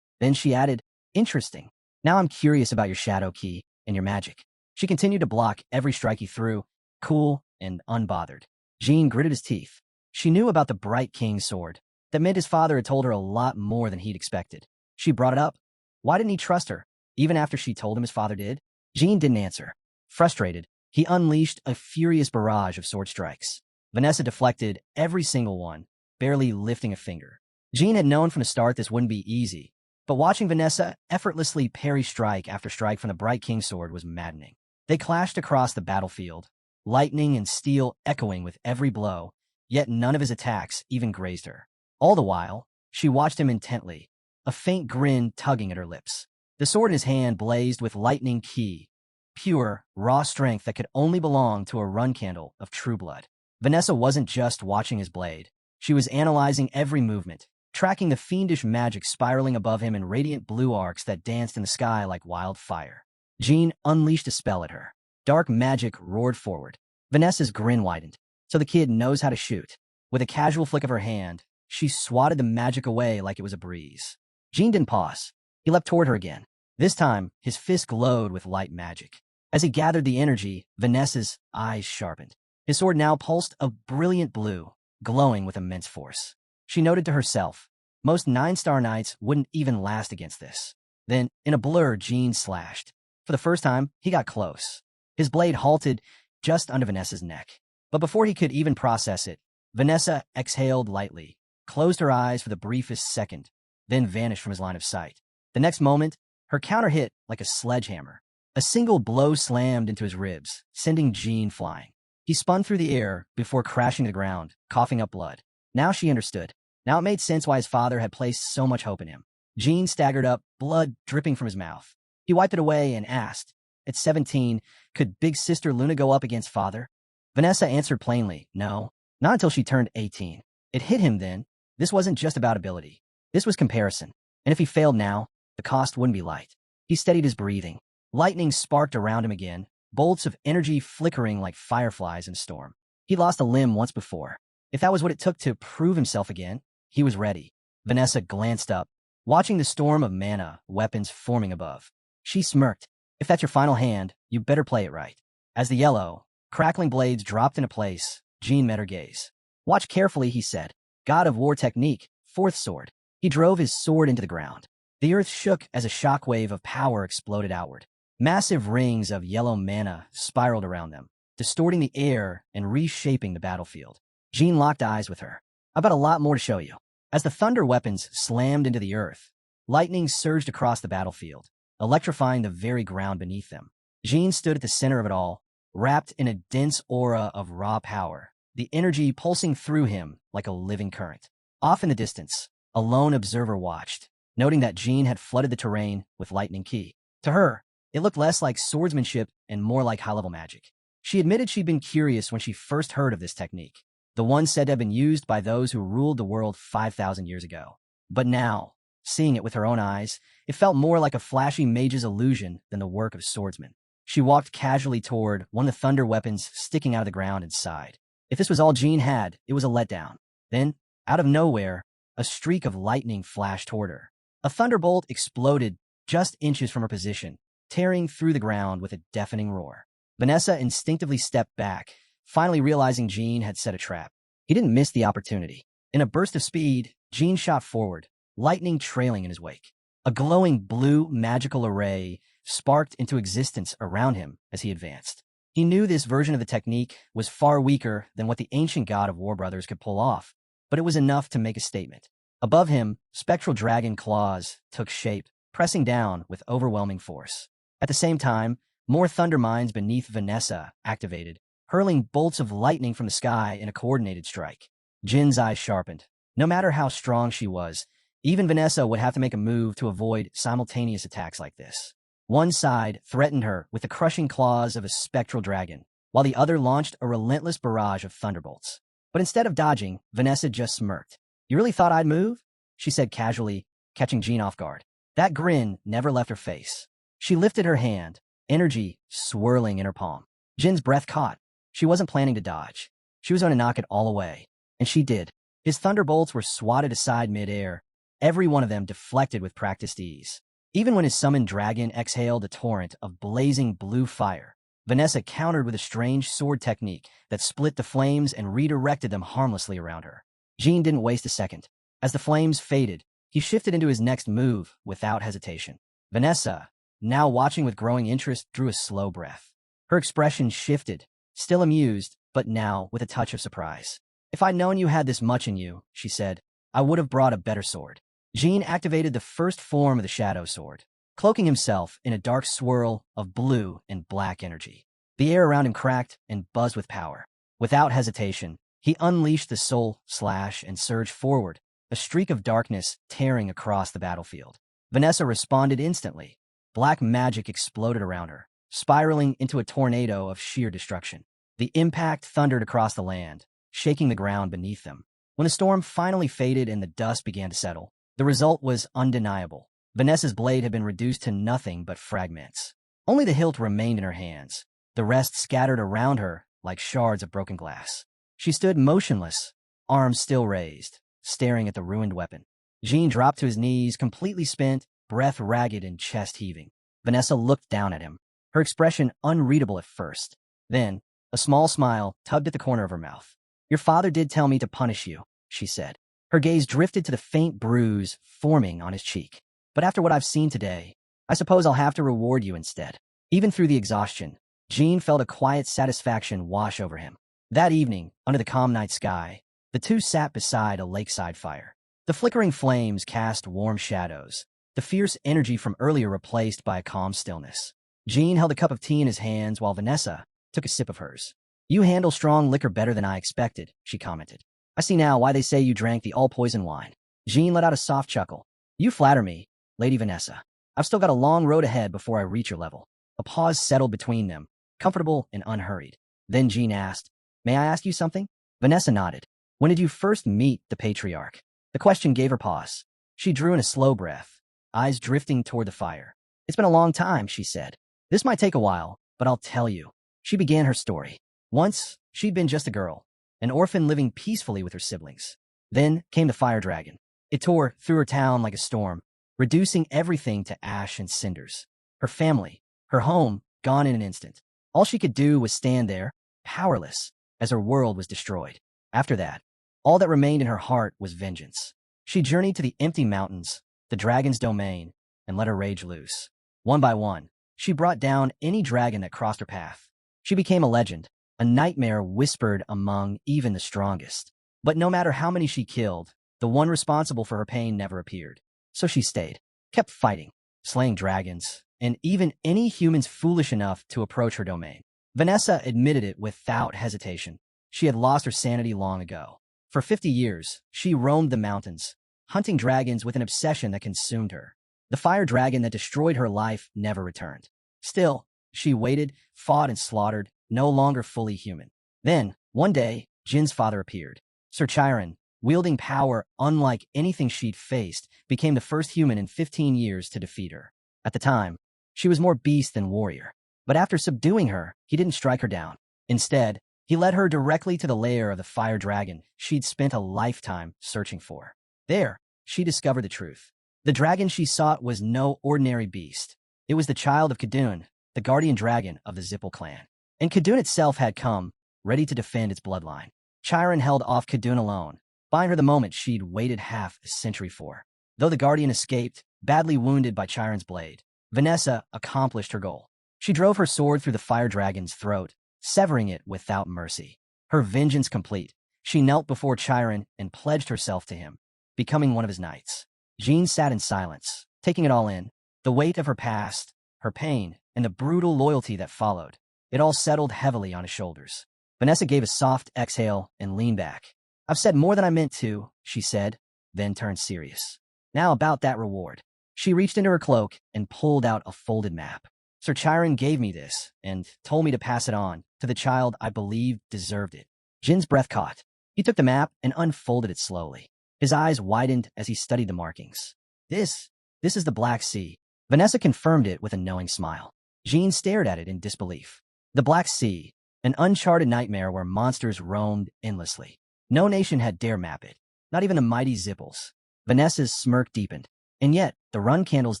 Then she added, interesting. Now I'm curious about your shadow key and your magic. She continued to block every strike he threw, cool and unbothered. Jin gritted his teeth. She knew about the Bright King sword. That meant his father had told her a lot more than he'd expected. She brought it up. Why didn't he trust her, even after she told him his father did? Jin didn't answer. Frustrated, he unleashed a furious barrage of sword strikes. Vanessa deflected every single one, barely lifting a finger. Jin had known from the start this wouldn't be easy, but watching Vanessa effortlessly parry strike after strike from the Bright King sword was maddening. They clashed across the battlefield, lightning and steel echoing with every blow, yet none of his attacks even grazed her. All the while, she watched him intently, a faint grin tugging at her lips. The sword in his hand blazed with lightning ki, pure, raw strength that could only belong to a Runcandle of true blood. Vanessa wasn't just watching his blade. She was analyzing every movement, tracking the fiendish magic spiraling above him in radiant blue arcs that danced in the sky like wildfire. Jin unleashed a spell at her. Dark magic roared forward. Vanessa's grin widened. So the kid knows how to shoot. With a casual flick of her hand, she swatted the magic away like it was a breeze. Jin didn't pause. He leapt toward her again. This time, his fist glowed with light magic. As he gathered the energy, Vanessa's eyes sharpened. His sword now pulsed a brilliant blue, glowing with immense force. She noted to herself, most 9-star knights wouldn't even last against this. Then, in a blur, Jin slashed. For the first time, he got close. His blade halted just under Vanessa's neck. But before he could even process it, Vanessa exhaled lightly, closed her eyes for the briefest second, then vanished from his line of sight. The next moment, her counter hit like a sledgehammer. A single blow slammed into his ribs, sending Jin flying. He spun through the air before crashing to the ground, coughing up blood. Now she understood. Now it made sense why his father had placed so much hope in him. Jin staggered up, blood dripping from his mouth. He wiped it away and asked, at 17, could big sister Luna go up against father? Vanessa answered plainly, no, not until she turned 18. It hit him then. This wasn't just about ability. This was comparison. And if he failed now, the cost wouldn't be light. He steadied his breathing. Lightning sparked around him again, bolts of energy flickering like fireflies in a storm. He lost a limb once before. If that was what it took to prove himself again, he was ready. Vanessa glanced up, watching the storm of mana weapons forming above. She smirked. If that's your final hand, you better play it right. As the yellow, crackling blades dropped into place, Jin met her gaze. Watch carefully, he said. God of War technique, fourth sword. He drove his sword into the ground. The earth shook as a shockwave of power exploded outward. Massive rings of yellow mana spiraled around them, distorting the air and reshaping the battlefield. Jin locked eyes with her. I've got a lot more to show you. As the thunder weapons slammed into the earth, lightning surged across the battlefield, electrifying the very ground beneath them. Jean stood at the center of it all, wrapped in a dense aura of raw power, the energy pulsing through him like a living current. Off in the distance, a lone observer watched, noting that Jean had flooded the terrain with lightning ki. To her, it looked less like swordsmanship and more like high-level magic. She admitted she'd been curious when she first heard of this technique, the one said to have been used by those who ruled the world 5,000 years ago. But now, seeing it with her own eyes, it felt more like a flashy mage's illusion than the work of swordsmen. She walked casually toward one of the thunder weapons sticking out of the ground and sighed. If this was all Jean had, it was a letdown. Then, out of nowhere, a streak of lightning flashed toward her. A thunderbolt exploded just inches from her position, tearing through the ground with a deafening roar. Vanessa instinctively stepped back, finally realizing Jean had set a trap. He didn't miss the opportunity. In a burst of speed, Jean shot forward, lightning trailing in his wake. A glowing blue magical array sparked into existence around him as he advanced. He knew this version of the technique was far weaker than what the ancient god of War Brothers could pull off, but it was enough to make a statement. Above him, spectral dragon claws took shape, pressing down with overwhelming force. At the same time, more thunder mines beneath Vanessa activated, hurling bolts of lightning from the sky in a coordinated strike. Jin's eyes sharpened. No matter how strong she was, even Vanessa would have to make a move to avoid simultaneous attacks like this. One side threatened her with the crushing claws of a spectral dragon, while the other launched a relentless barrage of thunderbolts. But instead of dodging, Vanessa just smirked. "You really thought I'd move?" she said casually, catching Jean off guard. That grin never left her face. She lifted her hand, energy swirling in her palm. Jin's breath caught. She wasn't planning to dodge. She was going to knock it all away. And she did. His thunderbolts were swatted aside mid-air, every one of them deflected with practiced ease. Even when his summoned dragon exhaled a torrent of blazing blue fire, Vanessa countered with a strange sword technique that split the flames and redirected them harmlessly around her. Jean didn't waste a second. As the flames faded, he shifted into his next move without hesitation. Vanessa, now watching with growing interest, drew a slow breath. Her expression shifted, still amused, but now with a touch of surprise. "If I'd known you had this much in you," she said, "I would have brought a better sword." Jean activated the first form of the shadow sword, cloaking himself in a dark swirl of blue and black energy. The air around him cracked and buzzed with power. Without hesitation, he unleashed the soul slash and surged forward, a streak of darkness tearing across the battlefield. Vanessa responded instantly. Black magic exploded around her, spiraling into a tornado of sheer destruction. The impact thundered across the land, shaking the ground beneath them. When the storm finally faded and the dust began to settle, the result was undeniable. Vanessa's blade had been reduced to nothing but fragments. Only the hilt remained in her hands, the rest scattered around her like shards of broken glass. She stood motionless, arms still raised, staring at the ruined weapon. Jean dropped to his knees, completely spent, breath ragged and chest heaving. Vanessa looked down at him, her expression unreadable at first. Then, a small smile tugged at the corner of her mouth. "Your father did tell me to punish you," she said. Her gaze drifted to the faint bruise forming on his cheek. "But after what I've seen today, I suppose I'll have to reward you instead." Even through the exhaustion, Jean felt a quiet satisfaction wash over him. That evening, under the calm night sky, the two sat beside a lakeside fire. The flickering flames cast warm shadows, the fierce energy from earlier replaced by a calm stillness. Jean held a cup of tea in his hands while Vanessa took a sip of hers. "You handle strong liquor better than I expected," she commented. "I see now why they say you drank the all-poison wine." Jean let out a soft chuckle. "You flatter me, Lady Vanessa. I've still got a long road ahead before I reach your level." A pause settled between them, comfortable and unhurried. Then Jean asked, "May I ask you something?" Vanessa nodded. "When did you first meet the patriarch?" The question gave her pause. She drew in a slow breath, eyes drifting toward the fire. "It's been a long time," she said. "This might take a while, but I'll tell you." She began her story. Once, she'd been just a girl, an orphan living peacefully with her siblings. Then came the fire dragon. It tore through her town like a storm, reducing everything to ash and cinders. Her family, her home, gone in an instant. All she could do was stand there, powerless, as her world was destroyed. After that, all that remained in her heart was vengeance. She journeyed to the empty mountains, the dragon's domain, and let her rage loose. One by one, she brought down any dragon that crossed her path. She became a legend, a nightmare whispered among even the strongest. But no matter how many she killed, the one responsible for her pain never appeared. So she stayed, kept fighting, slaying dragons, and even any humans foolish enough to approach her domain. Vanessa admitted it without hesitation. She had lost her sanity long ago. For 50 years, she roamed the mountains, hunting dragons with an obsession that consumed her. The fire dragon that destroyed her life never returned. Still, she waited, fought, and slaughtered, no longer fully human. Then, one day, Jin's father appeared. Sir Chiron, wielding power unlike anything she'd faced, became the first human in 15 years to defeat her. At the time, she was more beast than warrior. But after subduing her, he didn't strike her down. Instead, he led her directly to the lair of the fire dragon she'd spent a lifetime searching for. There, she discovered the truth. The dragon she sought was no ordinary beast. It was the child of Khadun, the guardian dragon of the Zipple clan. And Khadun itself had come, ready to defend its bloodline. Chiron held off Khadun alone, buying her the moment she'd waited half a century for. Though the guardian escaped, badly wounded by Chiron's blade, Vanessa accomplished her goal. She drove her sword through the fire dragon's throat, severing it without mercy. Her vengeance complete, she knelt before Chiron and pledged herself to him, becoming one of his knights. Jean sat in silence, taking it all in, the weight of her past, her pain, and the brutal loyalty that followed. It all settled heavily on his shoulders. Vanessa gave a soft exhale and leaned back. "I've said more than I meant to," she said, then turned serious. "Now about that reward." She reached into her cloak and pulled out a folded map. "Sir Chiron gave me this and told me to pass it on to the child I believed deserved it." Jin's breath caught. He took the map and unfolded it slowly. His eyes widened as he studied the markings. This is the Black Sea." Vanessa confirmed it with a knowing smile. Jean stared at it in disbelief. The Black Sea, an uncharted nightmare where monsters roamed endlessly. No nation had dare map it, not even the mighty Zipples. Vanessa's smirk deepened. And yet, the Runcandles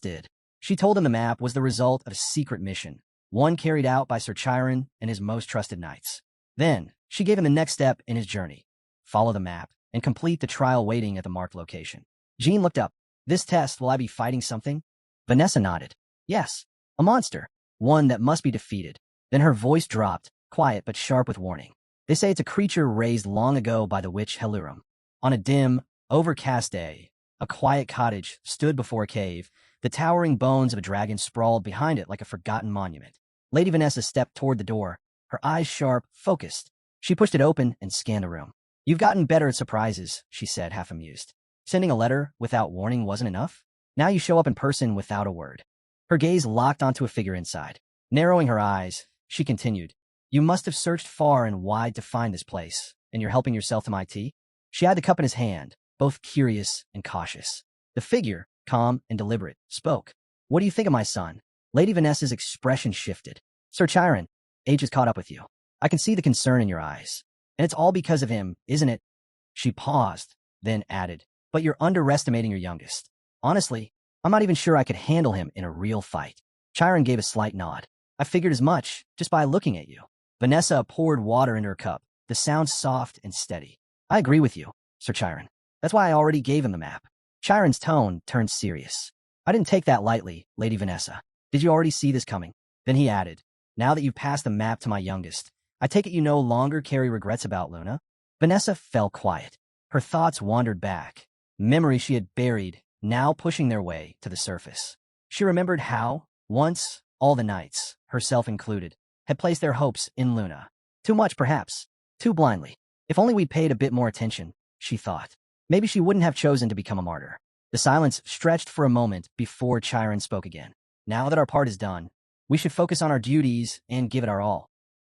did. She told him the map was the result of a secret mission, one carried out by Sir Chiron and his most trusted knights. Then, she gave him the next step in his journey. Follow the map and complete the trial waiting at the marked location. Jean looked up. "This test, will I be fighting something?" Vanessa nodded. "Yes, a monster, one that must be defeated." Then her voice dropped, quiet but sharp with warning. "They say it's a creature raised long ago by the witch Helurum. On a dim, overcast day, a quiet cottage stood before a cave. The towering bones of a dragon sprawled behind it like a forgotten monument." Lady Vanessa stepped toward the door, her eyes sharp, focused. She pushed it open and scanned the room. "You've gotten better at surprises," she said, half amused. "Sending a letter without warning wasn't enough? Now you show up in person without a word." Her gaze locked onto a figure inside. Narrowing her eyes, she continued, "You must have searched far and wide to find this place, and you're helping yourself to my tea?" She had the cup in his hand, both curious and cautious. The figure, calm and deliberate, spoke. "What do you think of my son?" Lady Vanessa's expression shifted. "Sir Chiron, age has caught up with you. I can see the concern in your eyes. And it's all because of him, isn't it?" She paused, then added, "But you're underestimating your youngest. Honestly, I'm not even sure I could handle him in a real fight." Chiron gave a slight nod. "I figured as much, just by looking at you." Vanessa poured water into her cup, the sound soft and steady. "I agree with you, Sir Chiron. That's why I already gave him the map." Chiron's tone turned serious. "I didn't take that lightly, Lady Vanessa. Did you already see this coming?" Then he added, "Now that you've passed the map to my youngest, I take it you no longer carry regrets about Luna?" Vanessa fell quiet. Her thoughts wandered back. Memories she had buried, now pushing their way to the surface. She remembered how, once, all the knights, herself included, had placed their hopes in Luna. Too much, perhaps. Too blindly. If only we'd paid a bit more attention, she thought. Maybe she wouldn't have chosen to become a martyr. The silence stretched for a moment before Chiron spoke again. "Now that our part is done, we should focus on our duties and give it our all."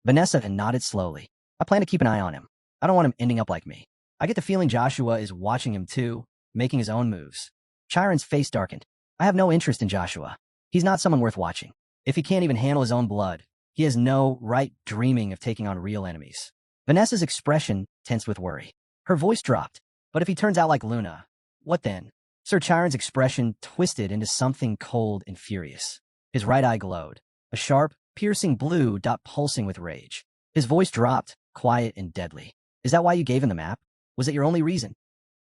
Vanessa nodded slowly. "I plan to keep an eye on him. I don't want him ending up like me. I get the feeling Joshua is watching him too, making his own moves." Chiron's face darkened. "I have no interest in Joshua. He's not someone worth watching. If he can't even handle his own blood, he has no right dreaming of taking on real enemies." Vanessa's expression tensed with worry. Her voice dropped. "But if he turns out like Luna, what then?" Sir Chiron's expression twisted into something cold and furious. His right eye glowed, a sharp, piercing blue dot pulsing with rage. His voice dropped, quiet and deadly. "Is that why you gave him the map? Was it your only reason?"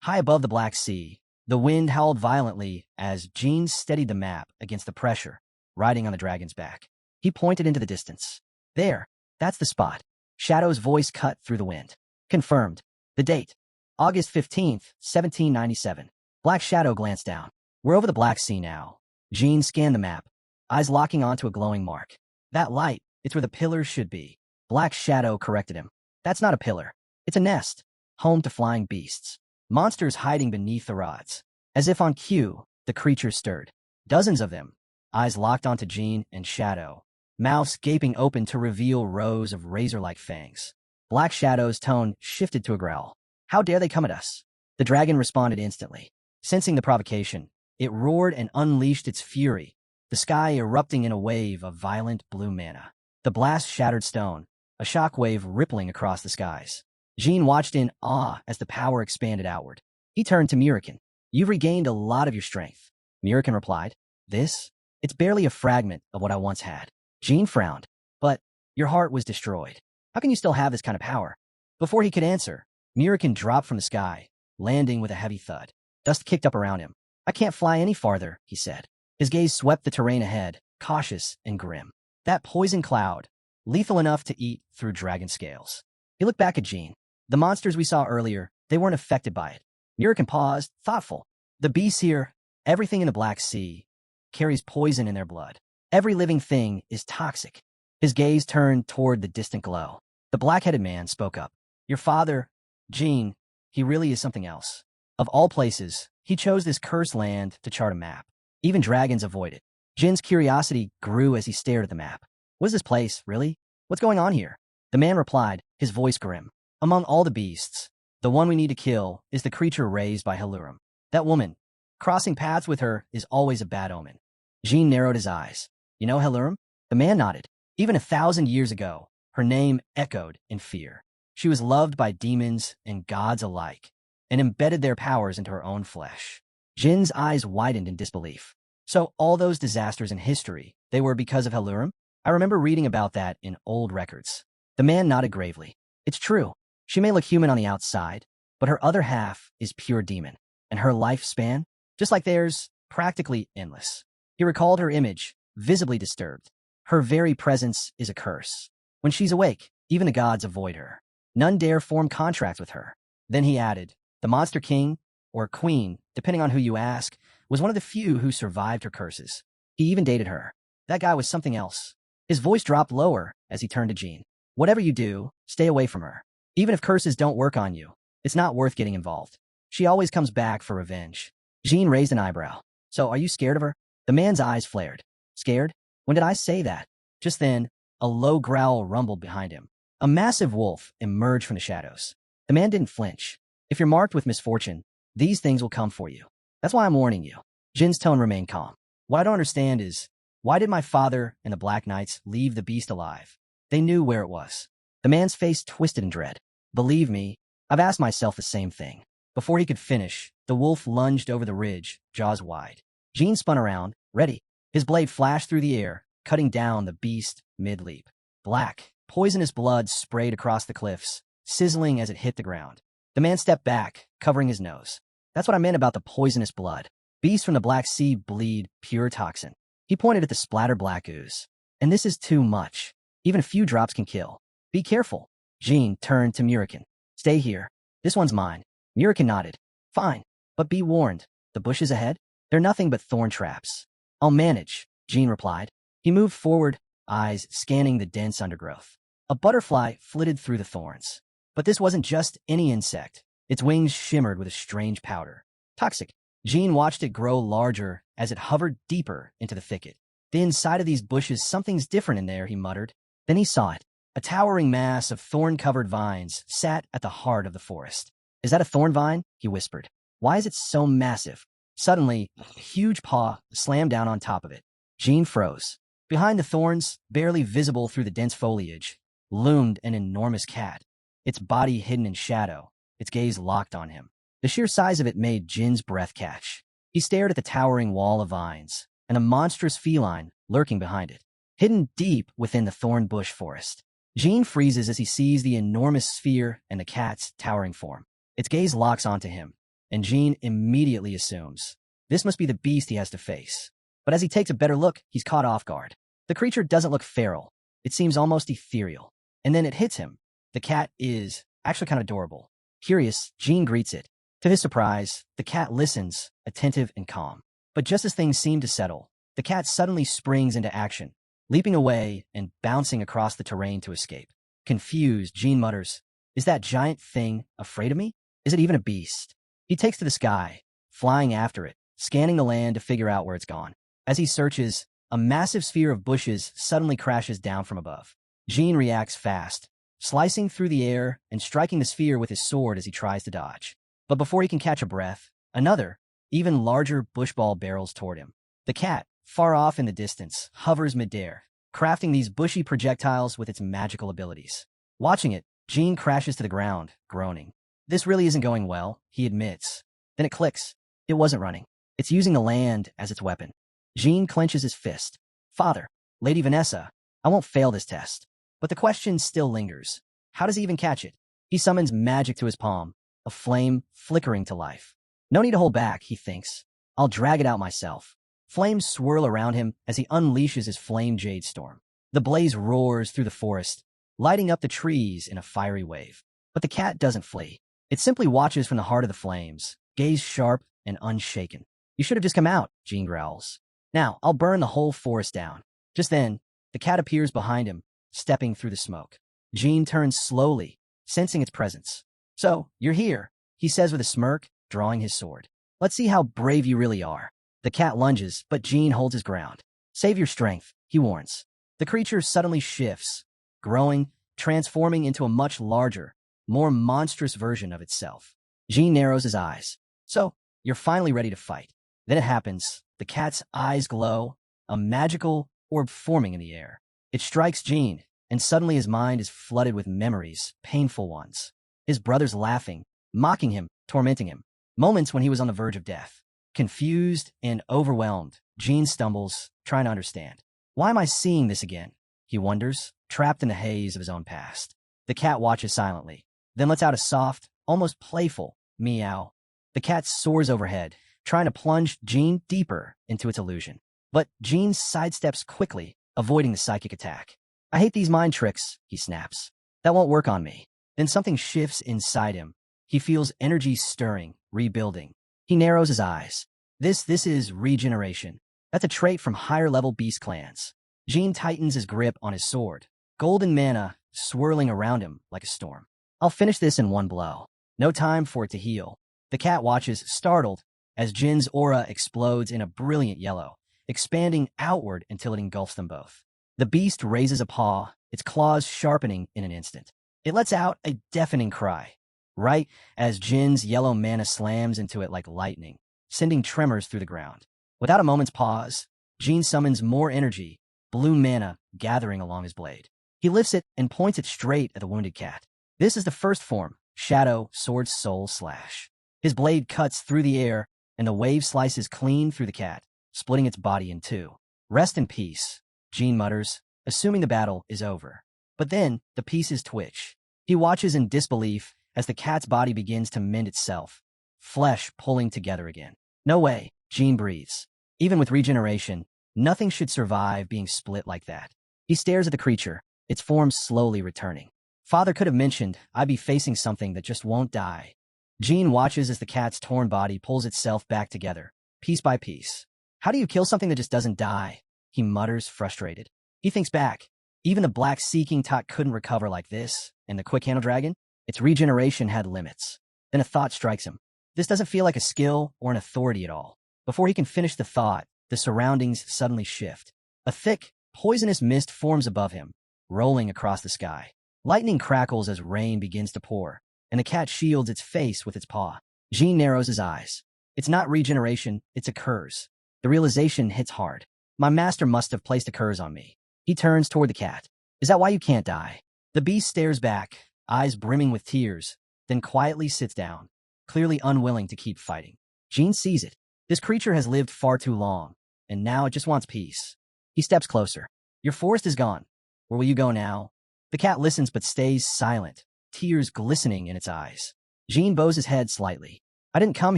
High above the Black Sea, the wind howled violently as Jean steadied the map against the pressure, riding on the dragon's back. He pointed into the distance. "There, that's the spot." Shadow's voice cut through the wind. "Confirmed. The date, August 15th, 1797. Black Shadow glanced down. "We're over the Black Sea now." Jean scanned the map. eyes locking onto a glowing mark. That light, it's where the pillars should be. Black Shadow corrected him. That's not a pillar. It's a nest, home to flying beasts. Monsters hiding beneath the rods. As if on cue, the creatures stirred. Dozens of them, eyes locked onto Jean and Shadow, mouths gaping open to reveal rows of razor-like fangs. Black Shadow's tone shifted to a growl. How dare they come at us? The dragon responded instantly. Sensing the provocation, it roared and unleashed its fury, the sky erupting in a wave of violent blue mana. The blast shattered stone, a shockwave rippling across the skies. Jean watched in awe as the power expanded outward. He turned to Mirakin. You've regained a lot of your strength. Mirakin replied. This? It's barely a fragment of what I once had. Jean frowned. But your heart was destroyed. How can you still have this kind of power? Before he could answer, Mirakin dropped from the sky, landing with a heavy thud. Dust kicked up around him. I can't fly any farther, he said. His gaze swept the terrain ahead, cautious and grim. That poison cloud, lethal enough to eat through dragon scales. He looked back at Jean. The monsters we saw earlier, they weren't affected by it. Mirakin paused, thoughtful. The beasts here, everything in the Black Sea, carries poison in their blood. Every living thing is toxic. His gaze turned toward the distant glow. The black-headed man spoke up. Your father, Jean, he really is something else. Of all places, he chose this cursed land to chart a map. Even dragons avoid it. Jin's curiosity grew as he stared at the map. What is this place, really? What's going on here? The man replied, his voice grim. Among all the beasts, the one we need to kill is the creature raised by Halurim. That woman, crossing paths with her is always a bad omen. Jean narrowed his eyes. You know Halurim? The man nodded. Even 1,000 years ago, her name echoed in fear. She was loved by demons and gods alike, and embedded their powers into her own flesh. Jin's eyes widened in disbelief. So all those disasters in history, they were because of Halurim? I remember reading about that in old records. The man nodded gravely. It's true. She may look human on the outside, but her other half is pure demon, and her lifespan, just like theirs, practically endless. He recalled her image, visibly disturbed. Her very presence is a curse. When she's awake, even the gods avoid her. None dare form contracts with her. Then he added, the Monster King, or Queen, depending on who you ask, was one of the few who survived her curses. He even dated her. That guy was something else. His voice dropped lower as he turned to Jean. Whatever you do, stay away from her. Even if curses don't work on you, it's not worth getting involved. She always comes back for revenge. Jean raised an eyebrow. So are you scared of her? The man's eyes flared. Scared? When did I say that? Just then, a low growl rumbled behind him. A massive wolf emerged from the shadows. The man didn't flinch. If you're marked with misfortune, these things will come for you. That's why I'm warning you. Jin's tone remained calm. What I don't understand is, why did my father and the Black Knights leave the beast alive? They knew where it was. The man's face twisted in dread. Believe me, I've asked myself the same thing. Before he could finish, the wolf lunged over the ridge, jaws wide. Jean spun around, ready. His blade flashed through the air, cutting down the beast mid-leap. Black, poisonous blood sprayed across the cliffs, sizzling as it hit the ground. The man stepped back, covering his nose. That's what I meant about the poisonous blood. Beasts from the Black Sea bleed pure toxin. He pointed at the splattered black ooze. And this is too much. Even a few drops can kill. Be careful. Jean turned to Mirakin. Stay here. This one's mine. Mirakin nodded. Fine. But be warned. The bushes ahead? They're nothing but thorn traps. I'll manage, Jean replied. He moved forward, eyes scanning the dense undergrowth. A butterfly flitted through the thorns. But this wasn't just any insect. Its wings shimmered with a strange powder. Toxic. Jean watched it grow larger as it hovered deeper into the thicket. The inside of these bushes, something's different in there, he muttered. Then he saw it. A towering mass of thorn-covered vines sat at the heart of the forest. Is that a thorn vine? He whispered. Why is it so massive? Suddenly, a huge paw slammed down on top of it. Jean froze. Behind the thorns, barely visible through the dense foliage, loomed an enormous cat, its body hidden in shadow, its gaze locked on him. The sheer size of it made Jin's breath catch. He stared at the towering wall of vines, and a monstrous feline lurking behind it, hidden deep within the thorn bush forest. Jean freezes as he sees the enormous sphere and the cat's towering form. Its gaze locks onto him, and Jean immediately assumes this must be the beast he has to face. But as he takes a better look, he's caught off guard. The creature doesn't look feral. It seems almost ethereal. And then it hits him. The cat is actually kind of adorable. Curious, Jean greets it. To his surprise, the cat listens, attentive and calm. But just as things seem to settle, the cat suddenly springs into action, leaping away and bouncing across the terrain to escape. Confused, Jean mutters, "Is that giant thing afraid of me? Is it even a beast?" He takes to the sky, flying after it, scanning the land to figure out where it's gone. As he searches, a massive sphere of bushes suddenly crashes down from above. Jean reacts fast, slicing through the air and striking the sphere with his sword as he tries to dodge. But before he can catch a breath, another, even larger bushball barrels toward him. The cat, far off in the distance, hovers midair, crafting these bushy projectiles with its magical abilities. Watching it, Jean crashes to the ground, groaning. This really isn't going well, he admits. Then it clicks. It wasn't running. It's using the land as its weapon. Jean clenches his fist. "Father, Lady Vanessa, I won't fail this test." But the question still lingers. How does he even catch it? He summons magic to his palm, a flame flickering to life. No need to hold back, he thinks. I'll drag it out myself. Flames swirl around him as he unleashes his flame jade storm. The blaze roars through the forest, lighting up the trees in a fiery wave. But the cat doesn't flee. It simply watches from the heart of the flames, gaze sharp and unshaken. "You should have just come out," Jean growls. "Now, I'll burn the whole forest down." Just then, the cat appears behind him, stepping through the smoke. Jean turns slowly, sensing its presence. "So, you're here," he says with a smirk, drawing his sword. "Let's see how brave you really are." The cat lunges, but Jean holds his ground. "Save your strength," he warns. The creature suddenly shifts, growing, transforming into a much larger, more monstrous version of itself. Jean narrows his eyes. "So, you're finally ready to fight." Then it happens. The cat's eyes glow, a magical orb forming in the air. It strikes Jean, and suddenly his mind is flooded with memories, painful ones. His brothers laughing, mocking him, tormenting him. Moments when he was on the verge of death. Confused and overwhelmed, Jean stumbles, trying to understand. Why am I seeing this again? He wonders, trapped in the haze of his own past. The cat watches silently, then lets out a soft, almost playful meow. The cat soars overhead, trying to plunge Jean deeper into its illusion. But Jean sidesteps quickly, avoiding the psychic attack. "I hate these mind tricks," he snaps. "That won't work on me." Then something shifts inside him. He feels energy stirring, rebuilding. He narrows his eyes. This is regeneration. That's a trait from higher-level beast clans. Jean tightens his grip on his sword, golden mana swirling around him like a storm. "I'll finish this in one blow." No time for it to heal. The cat watches, startled, as Jin's aura explodes in a brilliant yellow, expanding outward until it engulfs them both. The beast raises a paw, its claws sharpening in an instant. It lets out a deafening cry, right as Jin's yellow mana slams into it like lightning, sending tremors through the ground. Without a moment's pause, Jin summons more energy, blue mana gathering along his blade. He lifts it and points it straight at the wounded cat. This is the first form, Shadow Sword Soul Slash. His blade cuts through the air, and the wave slices clean through the cat, splitting its body in two. "Rest in peace," Jean mutters, assuming the battle is over. But then, the pieces twitch. He watches in disbelief as the cat's body begins to mend itself, flesh pulling together again. "No way," Jean breathes. Even with regeneration, nothing should survive being split like that. He stares at the creature, its form slowly returning. Father could have mentioned I'd be facing something that just won't die. Jean watches as the cat's torn body pulls itself back together, piece by piece. "How do you kill something that just doesn't die?" he mutters, frustrated. He thinks back. Even the Black Seeking Tot couldn't recover like this, and the Quick-Handle Dragon? Its regeneration had limits. Then a thought strikes him. This doesn't feel like a skill or an authority at all. Before he can finish the thought, the surroundings suddenly shift. A thick, poisonous mist forms above him, rolling across the sky. Lightning crackles as rain begins to pour, and the cat shields its face with its paw. Jean narrows his eyes. It's not regeneration, it's a curse. The realization hits hard. My master must have placed a curse on me. He turns toward the cat. "Is that why you can't die?" The beast stares back, eyes brimming with tears, then quietly sits down, clearly unwilling to keep fighting. Jean sees it. This creature has lived far too long, and now it just wants peace. He steps closer. "Your forest is gone. Where will you go now?" The cat listens but stays silent, tears glistening in its eyes. Jean bows his head slightly. "I didn't come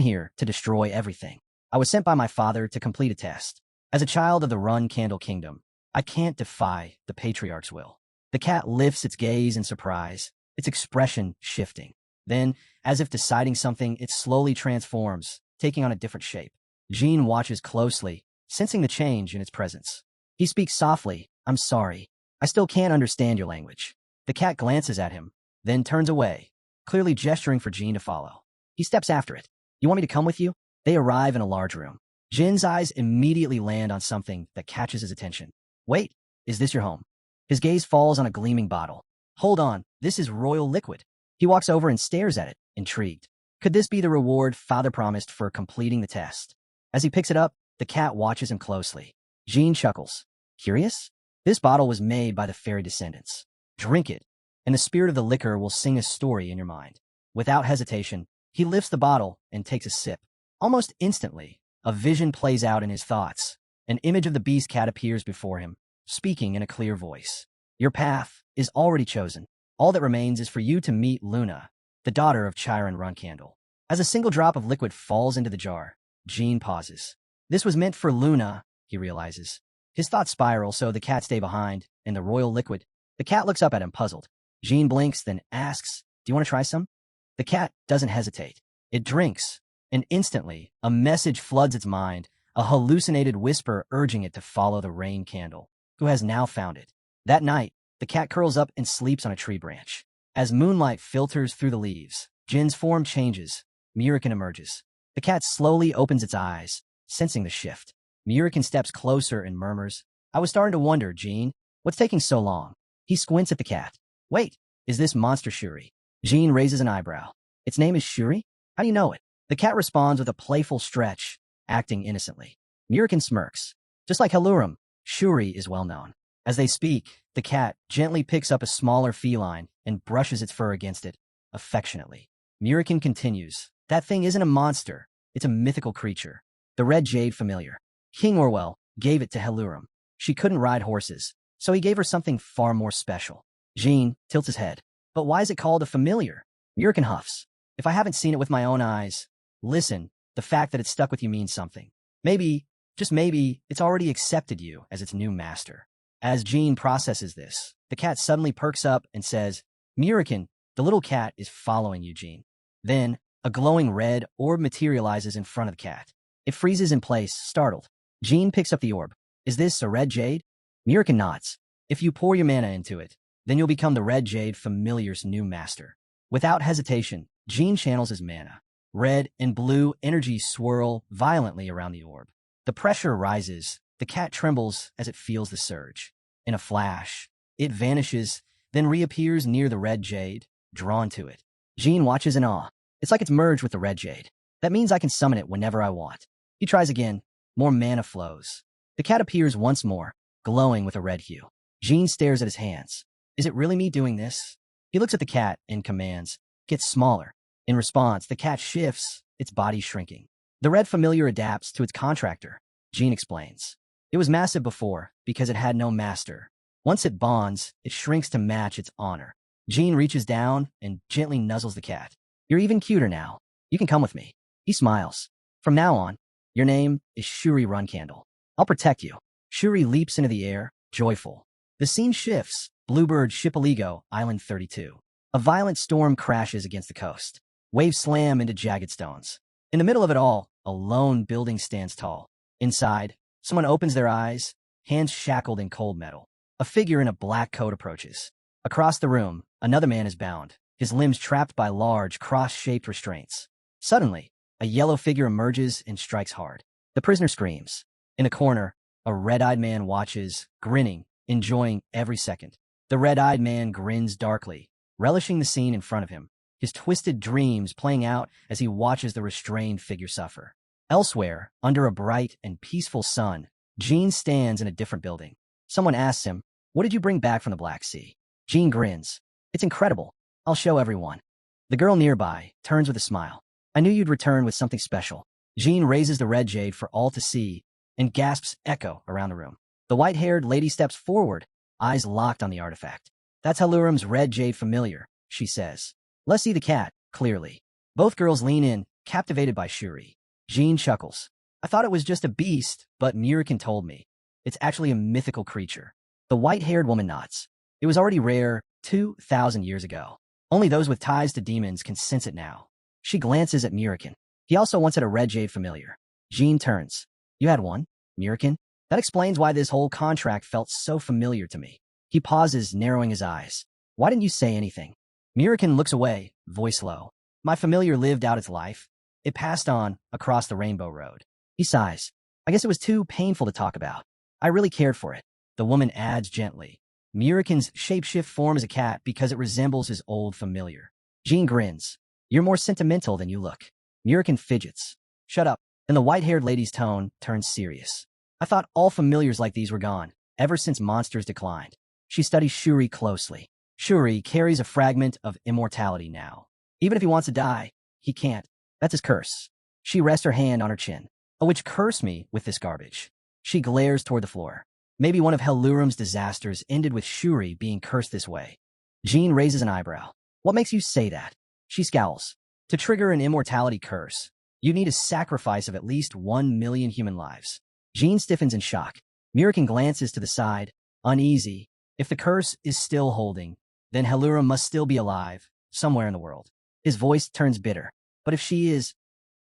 here to destroy everything. I was sent by my father to complete a test. As a child of the Runcandle kingdom, I can't defy the patriarch's will." The cat lifts its gaze in surprise, its expression shifting. Then, as if deciding something, it slowly transforms, taking on a different shape. Jean watches closely, sensing the change in its presence. He speaks softly, "I'm sorry. I still can't understand your language." The cat glances at him, then turns away, clearly gesturing for Jean to follow. He steps after it. "You want me to come with you?" They arrive in a large room. Jin's eyes immediately land on something that catches his attention. "Wait, is this your home?" His gaze falls on a gleaming bottle. "Hold on, this is royal liquid." He walks over and stares at it, intrigued. Could this be the reward father promised for completing the test? As he picks it up, the cat watches him closely. Jean chuckles. "Curious? This bottle was made by the fairy descendants. Drink it, and the spirit of the liquor will sing a story in your mind." Without hesitation, he lifts the bottle and takes a sip. Almost instantly, a vision plays out in his thoughts. An image of the beast cat appears before him, speaking in a clear voice. "Your path is already chosen. All that remains is for you to meet Luna, the daughter of Chiron Runcandle." As a single drop of liquid falls into the jar, Jean pauses. This was meant for Luna, he realizes. His thoughts spiral, so the cat stay behind, and the royal liquid. The cat looks up at him, puzzled. Jean blinks, then asks, "Do you want to try some?" The cat doesn't hesitate. It drinks, and instantly, a message floods its mind, a hallucinated whisper urging it to follow the rain candle, who has now found it. That night, the cat curls up and sleeps on a tree branch. As moonlight filters through the leaves, Jin's form changes. Mirakin emerges. The cat slowly opens its eyes, sensing the shift. Mirakin steps closer and murmurs, "I was starting to wonder, Jean, what's taking so long?" He squints at the cat. "Wait, is this monster Shuri?" Jean raises an eyebrow. "Its name is Shuri? How do you know it?" The cat responds with a playful stretch, acting innocently. Mirakin smirks. "Just like Halurum, Shuri is well known." As they speak, the cat gently picks up a smaller feline and brushes its fur against it, affectionately. Mirakin continues, "That thing isn't a monster. It's a mythical creature. The red jade familiar. King Orwell gave it to Halurum. She couldn't ride horses, so he gave her something far more special." Jean tilts his head. "But why is it called a familiar?" Mirakin huffs. "If I haven't seen it with my own eyes, listen, the fact that it's stuck with you means something. Maybe, just maybe, it's already accepted you as its new master." As Jean processes this, the cat suddenly perks up and says, "Mirakin, the little cat is following you, Jean." Then, a glowing red orb materializes in front of the cat. It freezes in place, startled. Jean picks up the orb. "Is this a red jade?" Mirakin nods. "If you pour your mana into it, then you'll become the red jade familiar's new master." Without hesitation, Jean channels his mana. Red and blue energies swirl violently around the orb. The pressure rises. The cat trembles as it feels the surge. In a flash, it vanishes, then reappears near the red jade, drawn to it. Jean watches in awe. It's like it's merged with the red jade. That means I can summon it whenever I want. He tries again. More mana flows. The cat appears once more, glowing with a red hue. Jean stares at his hands. "Is it really me doing this?" He looks at the cat and commands, "Get smaller." In response, the cat shifts, its body shrinking. The red familiar adapts to its contractor, Jean explains. It was massive before, because it had no master. Once it bonds, it shrinks to match its honor. Jean reaches down and gently nuzzles the cat. "You're even cuter now. You can come with me." He smiles. "From now on, your name is Shuri Runcandle. I'll protect you." Shuri leaps into the air, joyful. The scene shifts. Bluebird Shipaligo, Island 32. A violent storm crashes against the coast. Waves slam into jagged stones. In the middle of it all, a lone building stands tall. Inside, someone opens their eyes, hands shackled in cold metal. A figure in a black coat approaches. Across the room, another man is bound, his limbs trapped by large, cross-shaped restraints. Suddenly, a yellow figure emerges and strikes hard. The prisoner screams. In a corner, a red-eyed man watches, grinning, enjoying every second. The red-eyed man grins darkly, relishing the scene in front of him, his twisted dreams playing out as he watches the restrained figure suffer. Elsewhere, under a bright and peaceful sun, Jean stands in a different building. Someone asks him, "What did you bring back from the Black Sea?" Jean grins. "It's incredible. I'll show everyone." The girl nearby turns with a smile. "I knew you'd return with something special." Jean raises the red jade for all to see and gasps echo around the room. The white-haired lady steps forward, eyes locked on the artifact. "That's Halurum's red jade familiar," she says. "Let's see the cat, clearly." Both girls lean in, captivated by Shuri. Jean chuckles. "I thought it was just a beast, but Mirakin told me. It's actually a mythical creature." The white-haired woman nods. "It was already rare 2,000 years ago. Only those with ties to demons can sense it now." She glances at Mirakin. "He also once had a red jade familiar." Jean turns. "You had one?" Mirakin? That explains why this whole contract felt so familiar to me. He pauses, narrowing his eyes. Why didn't you say anything? Mirakin looks away, voice low. My familiar lived out its life. It passed on across the Rainbow Road. He sighs. I guess it was too painful to talk about. I really cared for it. The woman adds gently. Mirakin's shapeshift form is a cat because it resembles his old familiar. Jean grins. You're more sentimental than you look. Mirakin fidgets. Shut up. And the white-haired lady's tone turns serious. I thought all familiars like these were gone, ever since monsters declined. She studies Shuri closely. Shuri carries a fragment of immortality now. Even if he wants to die, he can't. That's his curse. She rests her hand on her chin. A witch curse me with this garbage. She glares toward the floor. Maybe one of Helurum's disasters ended with Shuri being cursed this way. Jean raises an eyebrow. What makes you say that? She scowls. To trigger an immortality curse, you need a sacrifice of at least 1 million human lives. Jean stiffens in shock. Mirakin glances to the side, uneasy. If the curse is still holding, then Helurum must still be alive, somewhere in the world. His voice turns bitter. But if she is,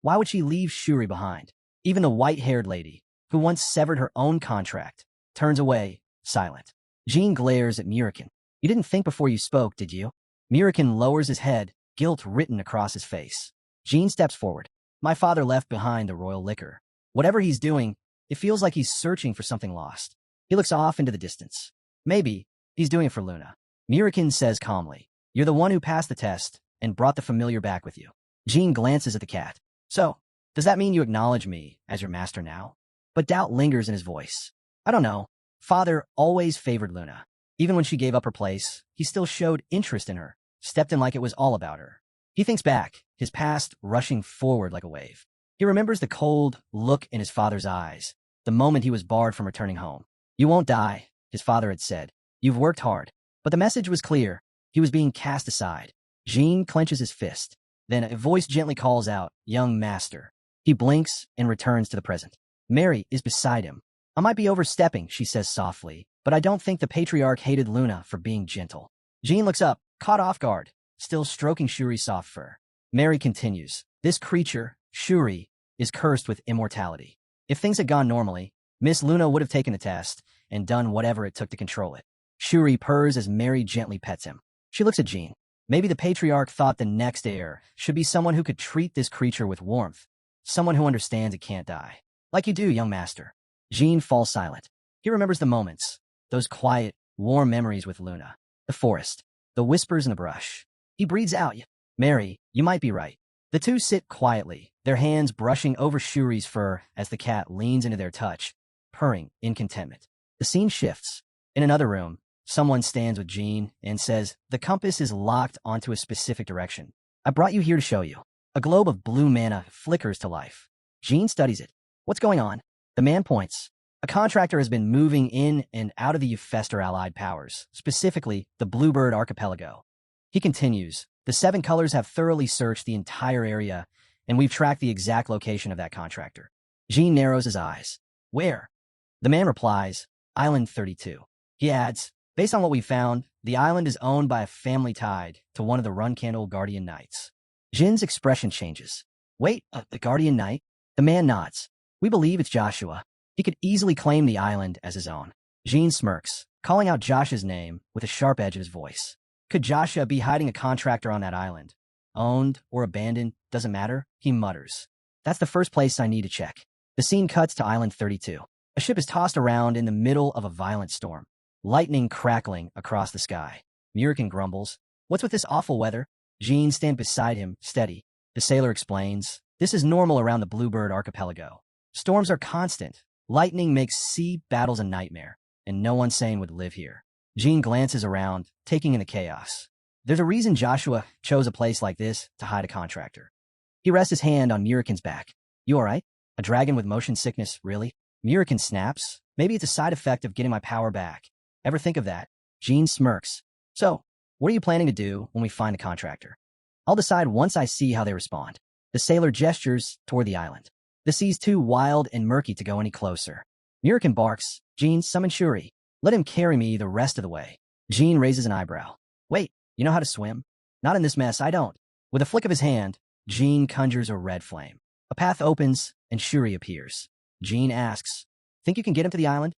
why would she leave Shuri behind? Even the white-haired lady, who once severed her own contract, turns away, silent. Jean glares at Mirakin. You didn't think before you spoke, did you? Mirakin lowers his head, guilt written across his face. Jean steps forward. My father left behind the royal liquor. Whatever he's doing, it feels like he's searching for something lost. He looks off into the distance. Maybe he's doing it for Luna. Mirakin says calmly, you're the one who passed the test and brought the familiar back with you. Jean glances at the cat. So, does that mean you acknowledge me as your master now? But doubt lingers in his voice. I don't know. Father always favored Luna. Even when she gave up her place, he still showed interest in her, stepped in like it was all about her. He thinks back, his past rushing forward like a wave. He remembers the cold look in his father's eyes, the moment he was barred from returning home. You won't die, his father had said. You've worked hard. But the message was clear. He was being cast aside. Jean clenches his fist. Then a voice gently calls out, young master. He blinks and returns to the present. Mary is beside him. I might be overstepping, she says softly, but I don't think the patriarch hated Luna for being gentle. Jean looks up, caught off guard, still stroking Shuri's soft fur. Mary continues, this creature, Shuri, is cursed with immortality. If things had gone normally, Miss Luna would have taken the test and done whatever it took to control it. Shuri purrs as Mary gently pets him. She looks at Jean. Maybe the patriarch thought the next heir should be someone who could treat this creature with warmth, someone who understands it can't die. Like you do, young master. Jean falls silent. He remembers the moments, those quiet, warm memories with Luna. The forest, the whispers in the brush. He breathes out, Mary, you might be right. The two sit quietly, their hands brushing over Shuri's fur as the cat leans into their touch, purring in contentment. The scene shifts. In another room, someone stands with Jean and says, the compass is locked onto a specific direction. I brought you here to show you. A globe of blue mana flickers to life. Jean studies it. What's going on? The man points. A contractor has been moving in and out of the Euphester allied powers, specifically the Bluebird Archipelago. He continues, the 7 colors have thoroughly searched the entire area, and we've tracked the exact location of that contractor. Jean narrows his eyes. Where? The man replies, Island 32. He adds, based on what we found, the island is owned by a family tied to one of the Runcandle Guardian Knights. Jin's expression changes. Wait, the Guardian Knight? The man nods. We believe it's Joshua. He could easily claim the island as his own. Jean smirks, calling out Joshua's name with a sharp edge of his voice. Could Joshua be hiding a contractor on that island? Owned or abandoned, doesn't matter, he mutters. That's the first place I need to check. The scene cuts to Island 32. A ship is tossed around in the middle of a violent storm. Lightning crackling across the sky. Mirakin grumbles. What's with this awful weather? Jean stands beside him, steady. The sailor explains. This is normal around the Bluebird Archipelago. Storms are constant. Lightning makes sea battles a nightmare, and no one sane would live here. Jean glances around, taking in the chaos. There's a reason Joshua chose a place like this to hide a contractor. He rests his hand on Mirakin's back. You all right? A dragon with motion sickness, really? Mirakin snaps. Maybe it's a side effect of getting my power back. Ever think of that? Jean smirks. So, what are you planning to do when we find a contractor? I'll decide once I see how they respond. The sailor gestures toward the island. The sea's too wild and murky to go any closer. Mirakin barks. Jean, summon Shuri. Let him carry me the rest of the way. Jean raises an eyebrow. Wait, you know how to swim? Not in this mess, I don't. With a flick of his hand, Jean conjures a red flame. A path opens, and Shuri appears. Jean asks, Think you can get him to the island?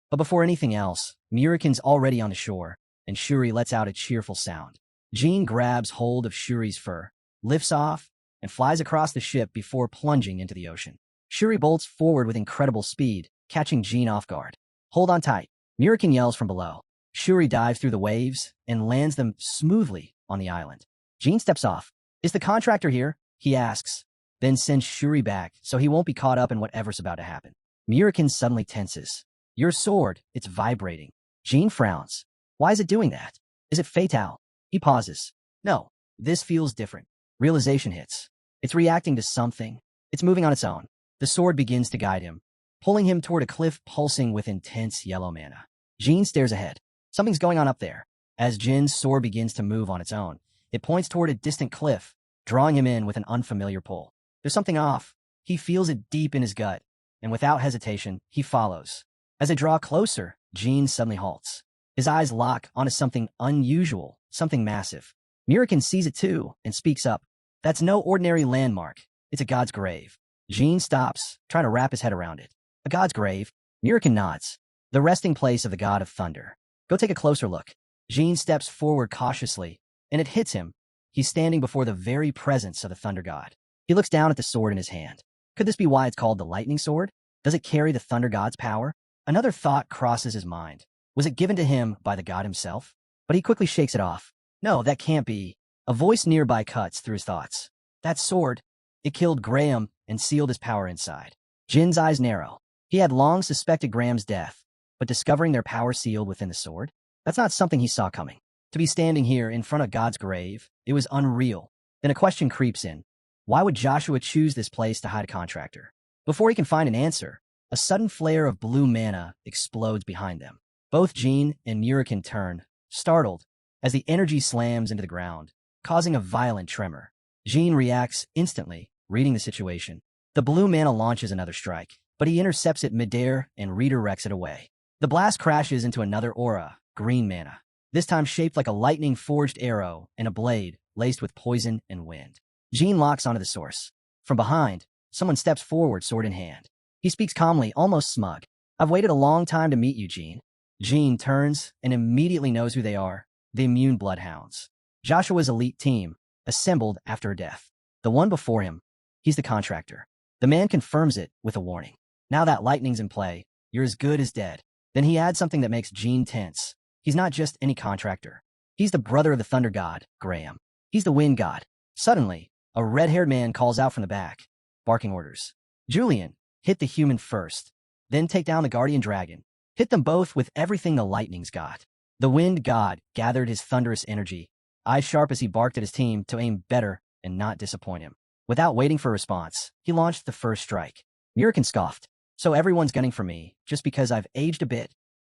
But before anything else, Mirakin's already on the shore, and Shuri lets out a cheerful sound. Jean grabs hold of Shuri's fur, lifts off, and flies across the ship before plunging into the ocean. Shuri bolts forward with incredible speed, catching Jean off guard. Hold on tight. Mirakin yells from below. Shuri dives through the waves and lands them smoothly on the island. Jean steps off. Is the contractor here? He asks, then sends Shuri back so he won't be caught up in whatever's about to happen. Mirakin suddenly tenses. Your sword, it's vibrating. Jean frowns. Why is it doing that? Is it fatal? He pauses. No, this feels different. Realization hits. It's reacting to something. It's moving on its own. The sword begins to guide him, pulling him toward a cliff pulsing with intense yellow mana. Jean stares ahead. Something's going on up there. As Jin's sword begins to move on its own, it points toward a distant cliff, drawing him in with an unfamiliar pull. There's something off. He feels it deep in his gut, and without hesitation, he follows. As they draw closer, Jean suddenly halts. His eyes lock onto something unusual, something massive. Mirakin sees it too and speaks up. That's no ordinary landmark. It's a god's grave. Jean stops, trying to wrap his head around it. A god's grave? Mirakin nods. The resting place of the god of thunder. Go take a closer look. Jean steps forward cautiously, and it hits him. He's standing before the very presence of the thunder god. He looks down at the sword in his hand. Could this be why it's called the lightning sword? Does it carry the thunder god's power? Another thought crosses his mind. Was it given to him by the god himself? But he quickly shakes it off. No, that can't be. A voice nearby cuts through his thoughts. That sword, it killed Graham and sealed his power inside. Jin's eyes narrow. He had long suspected Graham's death, but discovering their power sealed within the sword? That's not something he saw coming. To be standing here in front of God's grave, it was unreal. Then a question creeps in. Why would Joshua choose this place to hide a contractor? Before he can find an answer, a sudden flare of blue mana explodes behind them. Both Jean and Mirakin turn, startled, as the energy slams into the ground, causing a violent tremor. Jean reacts instantly, reading the situation. The blue mana launches another strike, but he intercepts it midair and redirects it away. The blast crashes into another aura, green mana, this time shaped like a lightning-forged arrow and a blade laced with poison and wind. Jean locks onto the source. From behind, someone steps forward, sword in hand. He speaks calmly, almost smug. I've waited a long time to meet you, Jean. Jean turns and immediately knows who they are, the Immune Bloodhounds. Joshua's elite team, assembled after her death. The one before him, he's the contractor. The man confirms it with a warning. Now that lightning's in play, you're as good as dead. Then he adds something that makes Jean tense. He's not just any contractor. He's the brother of the thunder god, Graham. He's the wind god. Suddenly, a red-haired man calls out from the back, barking orders. Julian, hit the human first, then take down the guardian dragon. Hit them both with everything the lightning's got. The wind god gathered his thunderous energy, eyes sharp as he barked at his team to aim better and not disappoint him. Without waiting for a response, he launched the first strike. Mirakin scoffed. So everyone's gunning for me, just because I've aged a bit.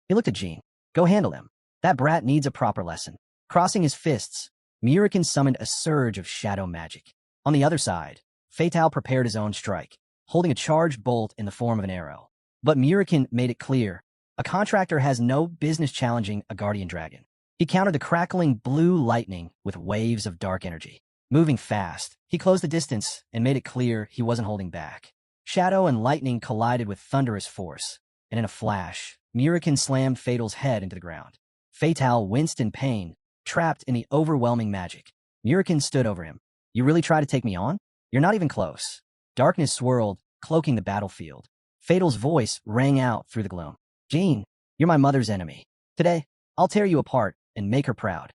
He looked at Jean. Go handle him. That brat needs a proper lesson. Crossing his fists, Mirakin summoned a surge of shadow magic. On the other side, Fatal prepared his own strike, holding a charged bolt in the form of an arrow. But Mirakin made it clear, a contractor has no business challenging a guardian dragon. He countered the crackling blue lightning with waves of dark energy. Moving fast, he closed the distance and made it clear he wasn't holding back. Shadow and lightning collided with thunderous force, and in a flash, Mirakin slammed Fatal's head into the ground. Fatal winced in pain, trapped in the overwhelming magic. Mirakin stood over him. You really try to take me on? You're not even close. Darkness swirled, cloaking the battlefield. Fatal's voice rang out through the gloom. Jean, you're my mother's enemy. Today, I'll tear you apart and make her proud.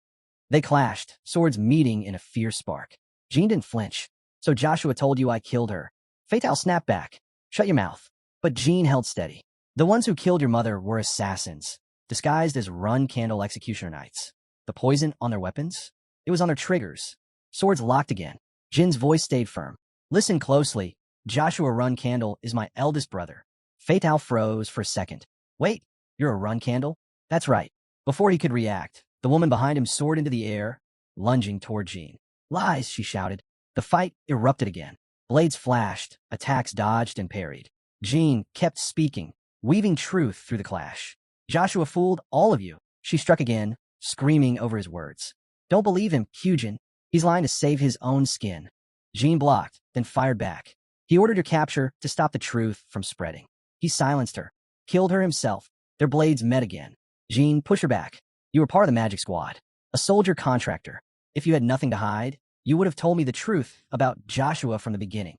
They clashed, swords meeting in a fierce spark. Jean didn't flinch. So Joshua told you I killed her. Fatal snapped back. Shut your mouth. But Jean held steady. The ones who killed your mother were assassins, disguised as Runcandle executioner knights. The poison on their weapons? It was on their triggers. Swords locked again. Jin's voice stayed firm. Listen closely. Joshua Runcandle is my eldest brother. Fatal froze for a second. Wait, you're a Runcandle? That's right. Before he could react, the woman behind him soared into the air, lunging toward Jean. Lies, she shouted. The fight erupted again. Blades flashed, attacks dodged and parried. Jean kept speaking, weaving truth through the clash. Joshua fooled all of you. She struck again, screaming over his words. Don't believe him, Kyujin. He's lying to save his own skin. Jean blocked, then fired back. He ordered your capture to stop the truth from spreading. He silenced her. Killed her himself. Their blades met again. Jean, push her back. You were part of the magic squad. A soldier contractor. If you had nothing to hide, you would have told me the truth about Joshua from the beginning.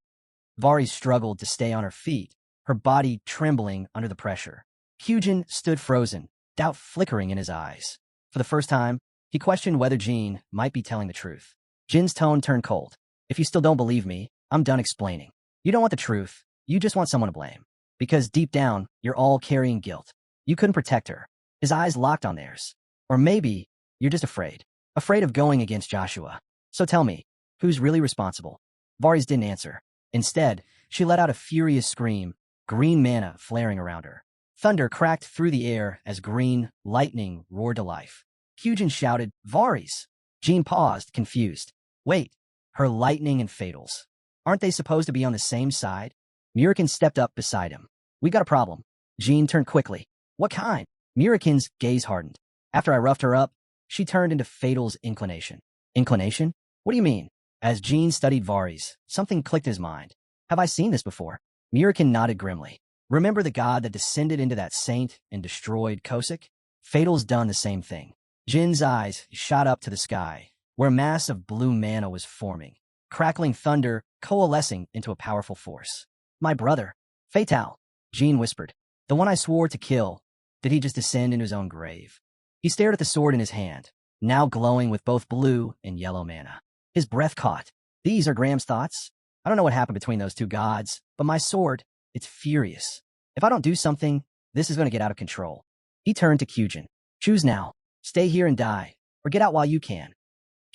Vari struggled to stay on her feet, her body trembling under the pressure. Kyujin stood frozen, doubt flickering in his eyes. For the first time, he questioned whether Jean might be telling the truth. Jin's tone turned cold. If you still don't believe me, I'm done explaining. You don't want the truth. You just want someone to blame. Because deep down, you're all carrying guilt. You couldn't protect her. His eyes locked on theirs. Or maybe you're just afraid. Afraid of going against Joshua. So tell me, who's really responsible? Varys didn't answer. Instead, she let out a furious scream, green mana flaring around her. Thunder cracked through the air as green lightning roared to life. Kyujin shouted, Varys! Jean paused, confused. Wait, her lightning and fatals. Aren't they supposed to be on the same side? Mirakin stepped up beside him. We got a problem. Jean turned quickly. What kind? Mirakin's gaze hardened. After I roughed her up, she turned into Fatal's inclination. Inclination? What do you mean? As Jean studied Varys, something clicked in his mind. Have I seen this before? Mirakin nodded grimly. Remember the god that descended into that saint and destroyed Kosik? Fatal's done the same thing. Jin's eyes shot up to the sky, where a mass of blue mana was forming, crackling thunder coalescing into a powerful force. My brother. Fatal, Jean whispered. The one I swore to kill. Did he just descend into his own grave? He stared at the sword in his hand, now glowing with both blue and yellow mana. His breath caught. These are Graham's thoughts? I don't know what happened between those two gods, but my sword, it's furious. If I don't do something, this is going to get out of control. He turned to Kyujin. Choose now. Stay here and die, or get out while you can.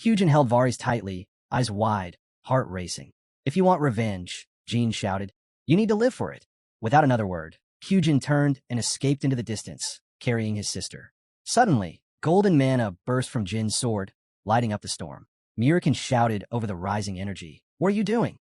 Kyujin held Varys tightly, eyes wide, heart racing. If you want revenge, Jean shouted, you need to live for it. Without another word, Kyujin turned and escaped into the distance, carrying his sister. Suddenly, golden mana burst from Jin's sword, lighting up the storm. Mirakin shouted over the rising energy. What are you doing?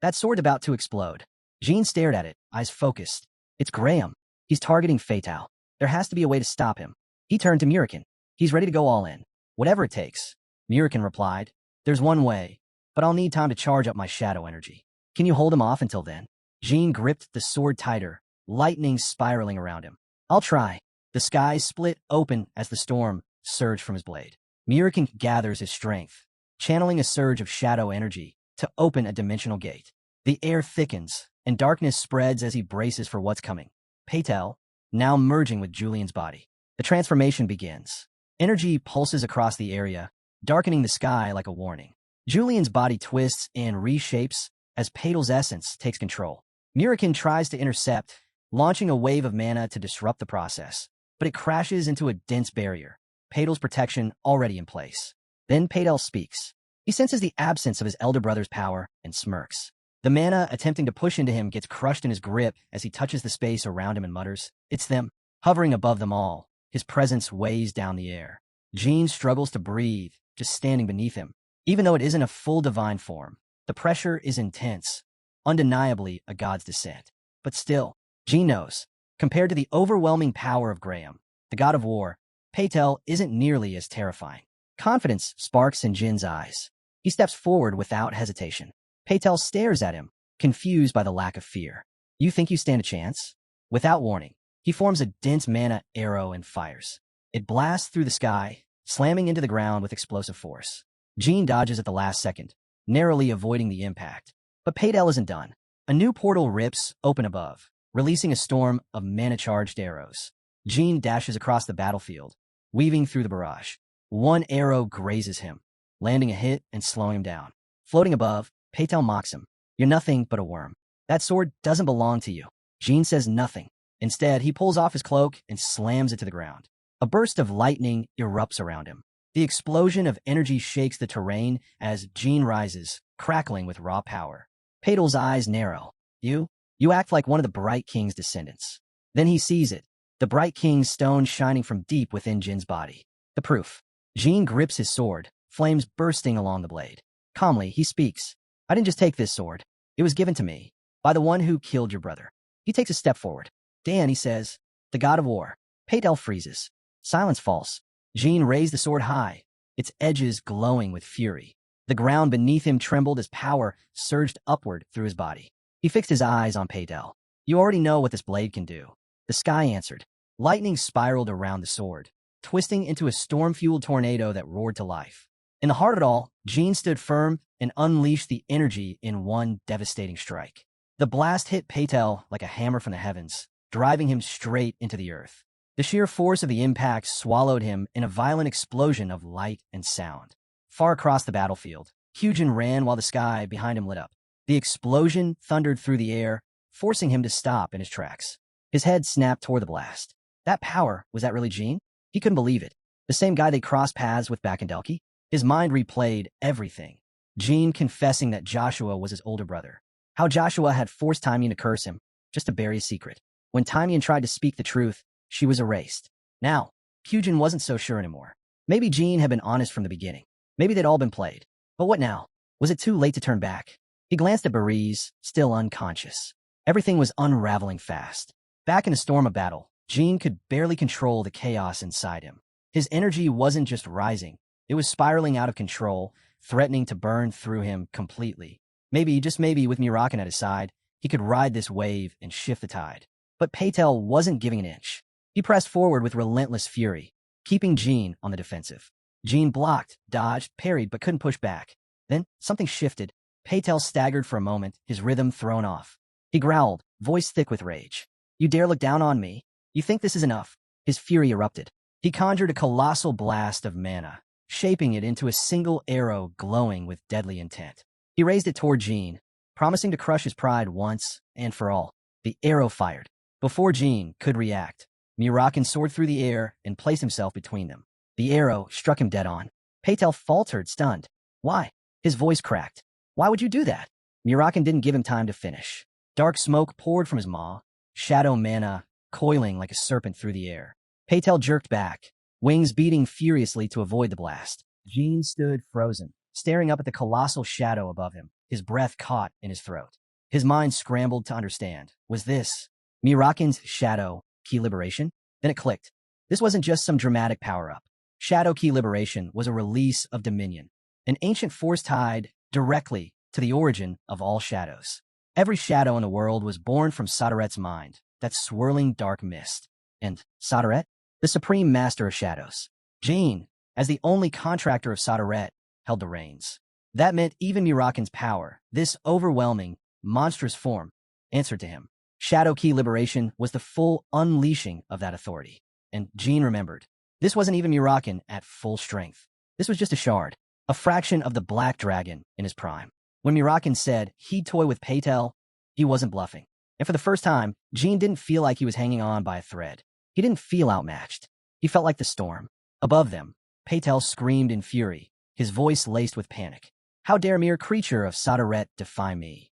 That sword's about to explode. Jean stared at it, eyes focused. It's Graham. He's targeting Fatal. There has to be a way to stop him. He turned to Mirakin. He's ready to go all in. Whatever it takes. Mirakin replied. There's one way, but I'll need time to charge up my shadow energy. Can you hold him off until then? Jean gripped the sword tighter, lightning spiraling around him. I'll try. The sky split open as the storm surged from his blade. Mirakin gathers his strength, channeling a surge of shadow energy to open a dimensional gate. The air thickens, and darkness spreads as he braces for what's coming. Patel, now merging with Julian's body. The transformation begins. Energy pulses across the area, darkening the sky like a warning. Julian's body twists and reshapes as Patel's essence takes control. Mirakin tries to intercept, launching a wave of mana to disrupt the process, but it crashes into a dense barrier, Patel's protection already in place. Then Patel speaks. He senses the absence of his elder brother's power and smirks. The mana attempting to push into him gets crushed in his grip as he touches the space around him and mutters, It's them. Hovering above them all, his presence weighs down the air. Jean struggles to breathe, just standing beneath him. Even though it isn't a full divine form, the pressure is intense, undeniably a god's descent. But still, Jean knows, compared to the overwhelming power of Graham, the god of war, Patel isn't nearly as terrifying. Confidence sparks in Jin's eyes. He steps forward without hesitation. Patel stares at him, confused by the lack of fear. You think you stand a chance? Without warning, he forms a dense mana arrow and fires. It blasts through the sky, slamming into the ground with explosive force. Jean dodges at the last second, narrowly avoiding the impact. But Patel isn't done. A new portal rips open above, releasing a storm of mana-charged arrows. Jean dashes across the battlefield, weaving through the barrage. One arrow grazes him, landing a hit and slowing him down. Floating above, Patel mocks him. You're nothing but a worm. That sword doesn't belong to you. Jean says nothing. Instead, he pulls off his cloak and slams it to the ground. A burst of lightning erupts around him. The explosion of energy shakes the terrain as Jean rises, crackling with raw power. Patel's eyes narrow. You act like one of the Bright King's descendants. Then he sees it, the Bright King's stone shining from deep within Jin's body. The proof. Jean grips his sword, flames bursting along the blade. Calmly, he speaks. I didn't just take this sword. It was given to me by the one who killed your brother. He takes a step forward. Dan, he says, the god of war. Patel freezes. Silence falls. Jean raised the sword high, its edges glowing with fury. The ground beneath him trembled as power surged upward through his body. He fixed his eyes on Patel. You already know what this blade can do. The sky answered. Lightning spiraled around the sword, twisting into a storm-fueled tornado that roared to life. In the heart of it all, Jean stood firm and unleashed the energy in one devastating strike. The blast hit Patel like a hammer from the heavens, driving him straight into the earth. The sheer force of the impact swallowed him in a violent explosion of light and sound. Far across the battlefield, Hyujin ran while the sky behind him lit up. The explosion thundered through the air, forcing him to stop in his tracks. His head snapped toward the blast. That power, was that really Jean? He couldn't believe it. The same guy they crossed paths with back in Delki? His mind replayed everything. Jean confessing that Joshua was his older brother. How Joshua had forced Tymien to curse him, just to bury his secret. When Tymien tried to speak the truth, she was erased. Now, Hyujin wasn't so sure anymore. Maybe Jean had been honest from the beginning. Maybe they'd all been played. But what now? Was it too late to turn back? He glanced at Bariz, still unconscious. Everything was unraveling fast. Back in the storm of battle, Jean could barely control the chaos inside him. His energy wasn't just rising. It was spiraling out of control, threatening to burn through him completely. Maybe, just maybe, with mirakin at his side, he could ride this wave and shift the tide. But Patel wasn't giving an inch. He pressed forward with relentless fury, keeping Jean on the defensive. Jean blocked, dodged, parried, but couldn't push back. Then, something shifted. Patel staggered for a moment, his rhythm thrown off. He growled, voice thick with rage. "You dare look down on me? You think this is enough?" His fury erupted. He conjured a colossal blast of mana, shaping it into a single arrow glowing with deadly intent. He raised it toward Jean, promising to crush his pride once and for all. The arrow fired. Before Jean could react, mirakin soared through the air and placed himself between them. The arrow struck him dead on. Patel faltered, stunned. "Why?" His voice cracked. "Why would you do that?" Mirakin didn't give him time to finish. Dark smoke poured from his maw, shadow mana coiling like a serpent through the air. Patel jerked back, wings beating furiously to avoid the blast. Jean stood frozen, staring up at the colossal shadow above him, his breath caught in his throat. His mind scrambled to understand. Was this Mirakin's shadow key liberation? Then it clicked. This wasn't just some dramatic power-up. Shadow key liberation was a release of dominion, an ancient force tied directly to the origin of all shadows. Every shadow in the world was born from Sodaret's mind, that swirling dark mist. And Sodaret, the supreme master of shadows. Jean, as the only contractor of Sodaret, held the reins. That meant even Mirakin's power, this overwhelming, monstrous form, answered to him. Shadow key liberation was the full unleashing of that authority. And Jean remembered. This wasn't even Mirakin at full strength. This was just a shard, a fraction of the black dragon in his prime. When Mirakin said he'd toy with Patel, he wasn't bluffing. And for the first time, Jean didn't feel like he was hanging on by a thread. He didn't feel outmatched. He felt like the storm. Above them, Patel screamed in fury, his voice laced with panic. "How dare mere creature of Sodaret defy me?"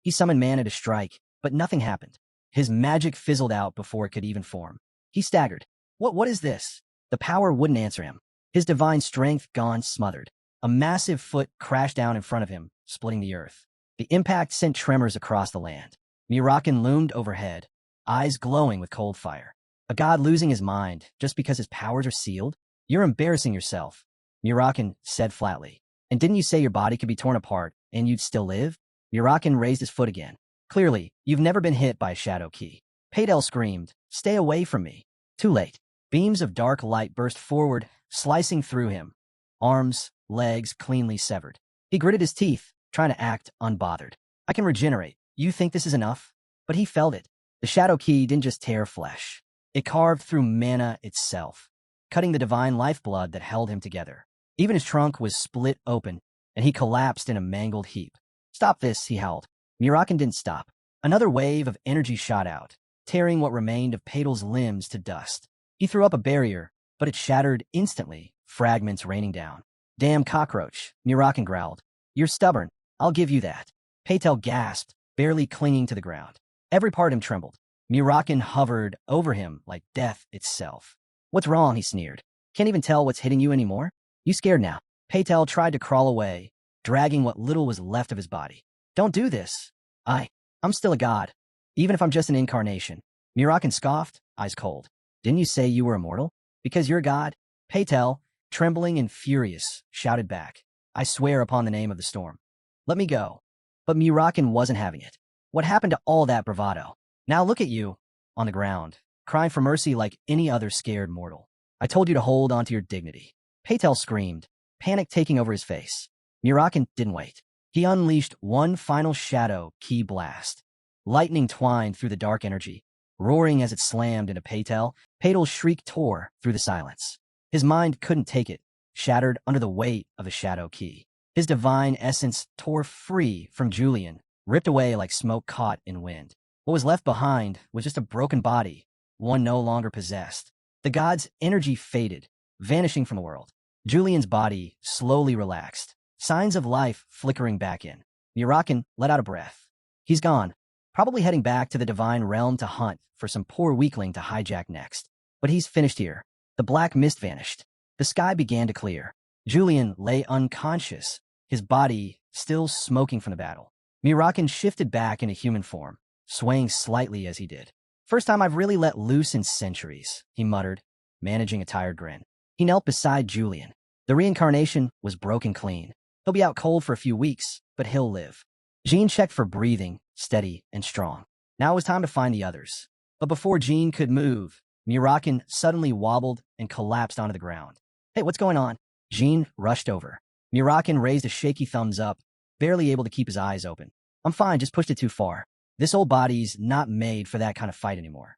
He summoned mana to strike, but nothing happened. His magic fizzled out before it could even form. He staggered. What is this? The power wouldn't answer him. His divine strength gone smothered. A massive foot crashed down in front of him, splitting the earth. The impact sent tremors across the land. Mirakin loomed overhead, eyes glowing with cold fire. A god losing his mind just because his powers are sealed? You're embarrassing yourself, Mirakin said flatly. And didn't you say your body could be torn apart and you'd still live? Mirakin raised his foot again. Clearly, you've never been hit by a shadow key. Patel screamed, "Stay away from me." Too late. Beams of dark light burst forward, slicing through him. Arms, legs cleanly severed. He gritted his teeth, trying to act unbothered. "I can regenerate. You think this is enough?" But he felt it. The shadow key didn't just tear flesh. It carved through mana itself, cutting the divine lifeblood that held him together. Even his trunk was split open, and he collapsed in a mangled heap. "Stop this," he howled. Mirakin didn't stop. Another wave of energy shot out, tearing what remained of Patel's limbs to dust. He threw up a barrier, but it shattered instantly, fragments raining down. "Damn cockroach," Mirakin growled. "You're stubborn. I'll give you that." Patel gasped, barely clinging to the ground. Every part of him trembled. Mirakin hovered over him like death itself. "What's wrong?" he sneered. "Can't even tell what's hitting you anymore? You scared now?" Patel tried to crawl away, dragging what little was left of his body. "Don't do this. I'm still a god, even if I'm just an incarnation." Mirakin scoffed, eyes cold. "Didn't you say you were immortal? Because you're a god?" Patel, trembling and furious, shouted back. "I swear upon the name of the storm. Let me go." But Mirakin wasn't having it. What happened to all that bravado? Now look at you, on the ground, crying for mercy like any other scared mortal. I told you to hold onto your dignity. Paytel screamed, panic taking over his face. Mirakin didn't wait. He unleashed one final shadow key blast. Lightning twined through the dark energy, roaring as it slammed into Paytel. Paytel's shriek tore through the silence. His mind couldn't take it, shattered under the weight of the shadow key. His divine essence tore free from Julian, ripped away like smoke caught in wind. What was left behind was just a broken body, one no longer possessed. The god's energy faded, vanishing from the world. Julian's body slowly relaxed, signs of life flickering back in. Mirakin let out a breath. He's gone, probably heading back to the divine realm to hunt for some poor weakling to hijack next. But he's finished here. The black mist vanished. The sky began to clear. Julian lay unconscious, his body still smoking from the battle. Mirakin shifted back into human form, swaying slightly as he did. First time I've really let loose in centuries, he muttered, managing a tired grin. He knelt beside Julian. The reincarnation was broken clean. He'll be out cold for a few weeks, but he'll live. Jean checked for breathing, steady and strong. Now it was time to find the others. But before Jean could move, Mirakin suddenly wobbled and collapsed onto the ground. Hey, what's going on? Jean rushed over. Mirakin raised a shaky thumbs up, barely able to keep his eyes open. I'm fine, just pushed it too far. This old body's not made for that kind of fight anymore.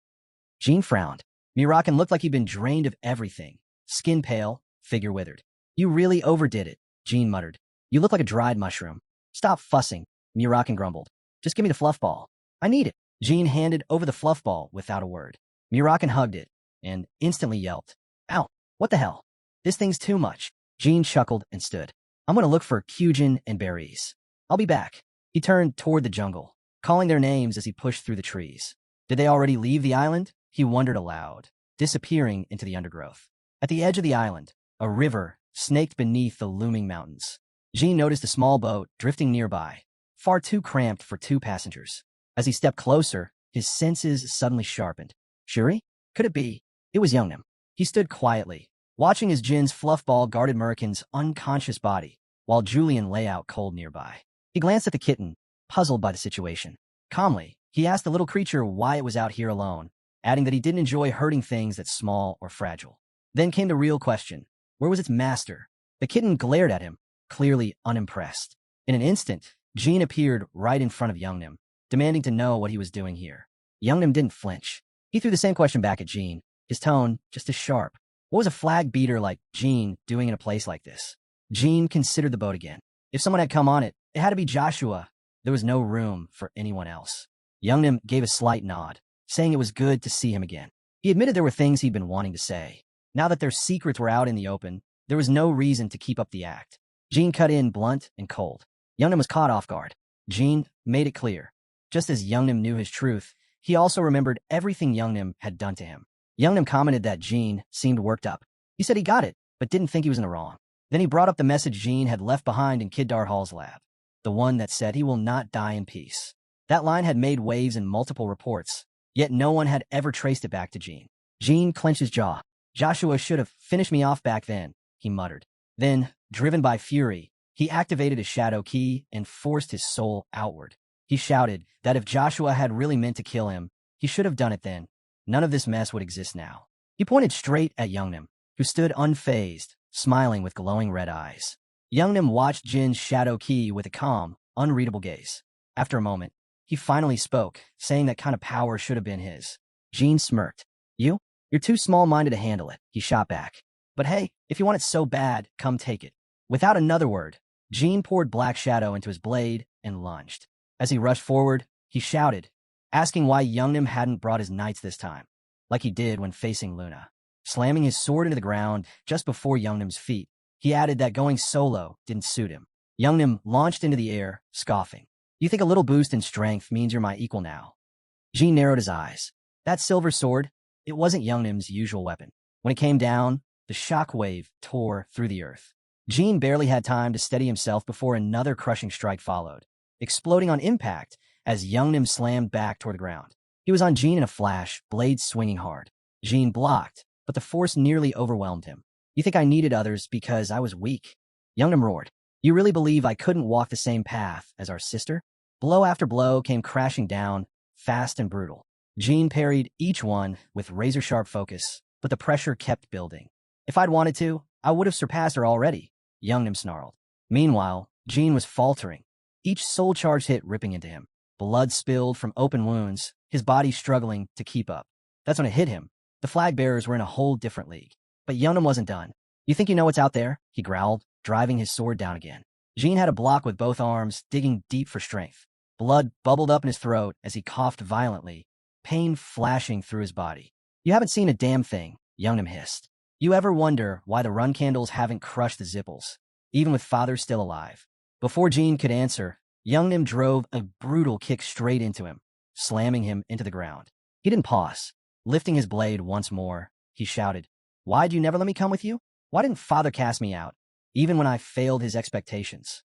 Jean frowned. Mirakin looked like he'd been drained of everything. Skin pale, figure withered. You really overdid it, Jean muttered. You look like a dried mushroom. Stop fussing, Mirakin grumbled. Just give me the fluff ball. I need it. Jean handed over the fluff ball without a word. Mirakin hugged it and instantly yelped. Ow, what the hell? This thing's too much. Jean chuckled and stood. I'm going to look for Kyujin and berries. I'll be back. He turned toward the jungle, calling their names as he pushed through the trees. Did they already leave the island? He wondered aloud, disappearing into the undergrowth. At the edge of the island, a river snaked beneath the looming mountains. Jean noticed a small boat drifting nearby, far too cramped for 2 passengers. As he stepped closer, his senses suddenly sharpened. Shuri? Could it be? It was Youngnam. He stood quietly, watching as Jin's fluff ball guarded Mirakin's unconscious body, while Julian lay out cold nearby. He glanced at the kitten, puzzled by the situation. Calmly, he asked the little creature why it was out here alone, adding that he didn't enjoy hurting things that small or fragile. Then came the real question. Where was its master? The kitten glared at him, clearly unimpressed. In an instant, Jin appeared right in front of Youngnam, demanding to know what he was doing here. Youngnam didn't flinch. He threw the same question back at Jin, his tone just as sharp. What was a flag beater like Jin doing in a place like this? Jin considered the boat again. If someone had come on it, it had to be Joshua. There was no room for anyone else. Youngnam gave a slight nod, saying it was good to see him again. He admitted there were things he'd been wanting to say. Now that their secrets were out in the open, there was no reason to keep up the act. Jin cut in blunt and cold. Youngnam was caught off guard. Jin made it clear. Just as Youngnam knew his truth, he also remembered everything Youngnam had done to him. Youngnam commented that Jin seemed worked up. He said he got it, but didn't think he was in the wrong. Then he brought up the message Jin had left behind in Kiddar Hall's lab, the one that said he will not die in peace. That line had made waves in multiple reports, yet no one had ever traced it back to Jin. Jin clenched his jaw. Joshua should have finished me off back then, he muttered. Then, driven by fury, he activated his shadow key and forced his soul outward. He shouted that if Joshua had really meant to kill him, he should have done it then. None of this mess would exist now. He pointed straight at Youngnam, who stood unfazed, smiling with glowing red eyes. Youngnam watched Jin's shadow key with a calm, unreadable gaze. After a moment, he finally spoke, saying that kind of power should have been his. Jin smirked. You're too small-minded to handle it, he shot back. But hey, if you want it so bad, come take it. Without another word, Jin poured black shadow into his blade and lunged. As he rushed forward, he shouted, asking why Youngnam hadn't brought his knights this time, like he did when facing Luna. Slamming his sword into the ground just before Youngnam's feet, he added that going solo didn't suit him. Youngnam launched into the air, scoffing. You think a little boost in strength means you're my equal now? Jin narrowed his eyes. That silver sword, it wasn't Youngnam's usual weapon. When it came down, the shockwave tore through the earth. Jin barely had time to steady himself before another crushing strike followed, exploding on impact as Youngnam slammed back toward the ground. He was on Jin in a flash, blade swinging hard. Jin blocked, but the force nearly overwhelmed him. You think I needed others because I was weak? Youngnam roared. You really believe I couldn't walk the same path as our sister? Blow after blow came crashing down, fast and brutal. Jean parried each one with razor-sharp focus, but the pressure kept building. If I'd wanted to, I would have surpassed her already, Youngnim snarled. Meanwhile, Jean was faltering, each soul charge hit ripping into him. Blood spilled from open wounds, his body struggling to keep up. That's when it hit him. The flag bearers were in a whole different league. But Youngnim wasn't done. You think you know what's out there? He growled, driving his sword down again. Jean had a block with both arms, digging deep for strength. Blood bubbled up in his throat as he coughed violently, pain flashing through his body. You haven't seen a damn thing, Youngnim hissed. You ever wonder why the Runcandles haven't crushed the Zipples, even with father still alive? Before Jean could answer, Youngnim drove a brutal kick straight into him, slamming him into the ground. He didn't pause. Lifting his blade once more, he shouted, "Why'd you never let me come with you? Why didn't father cast me out, even when I failed his expectations?"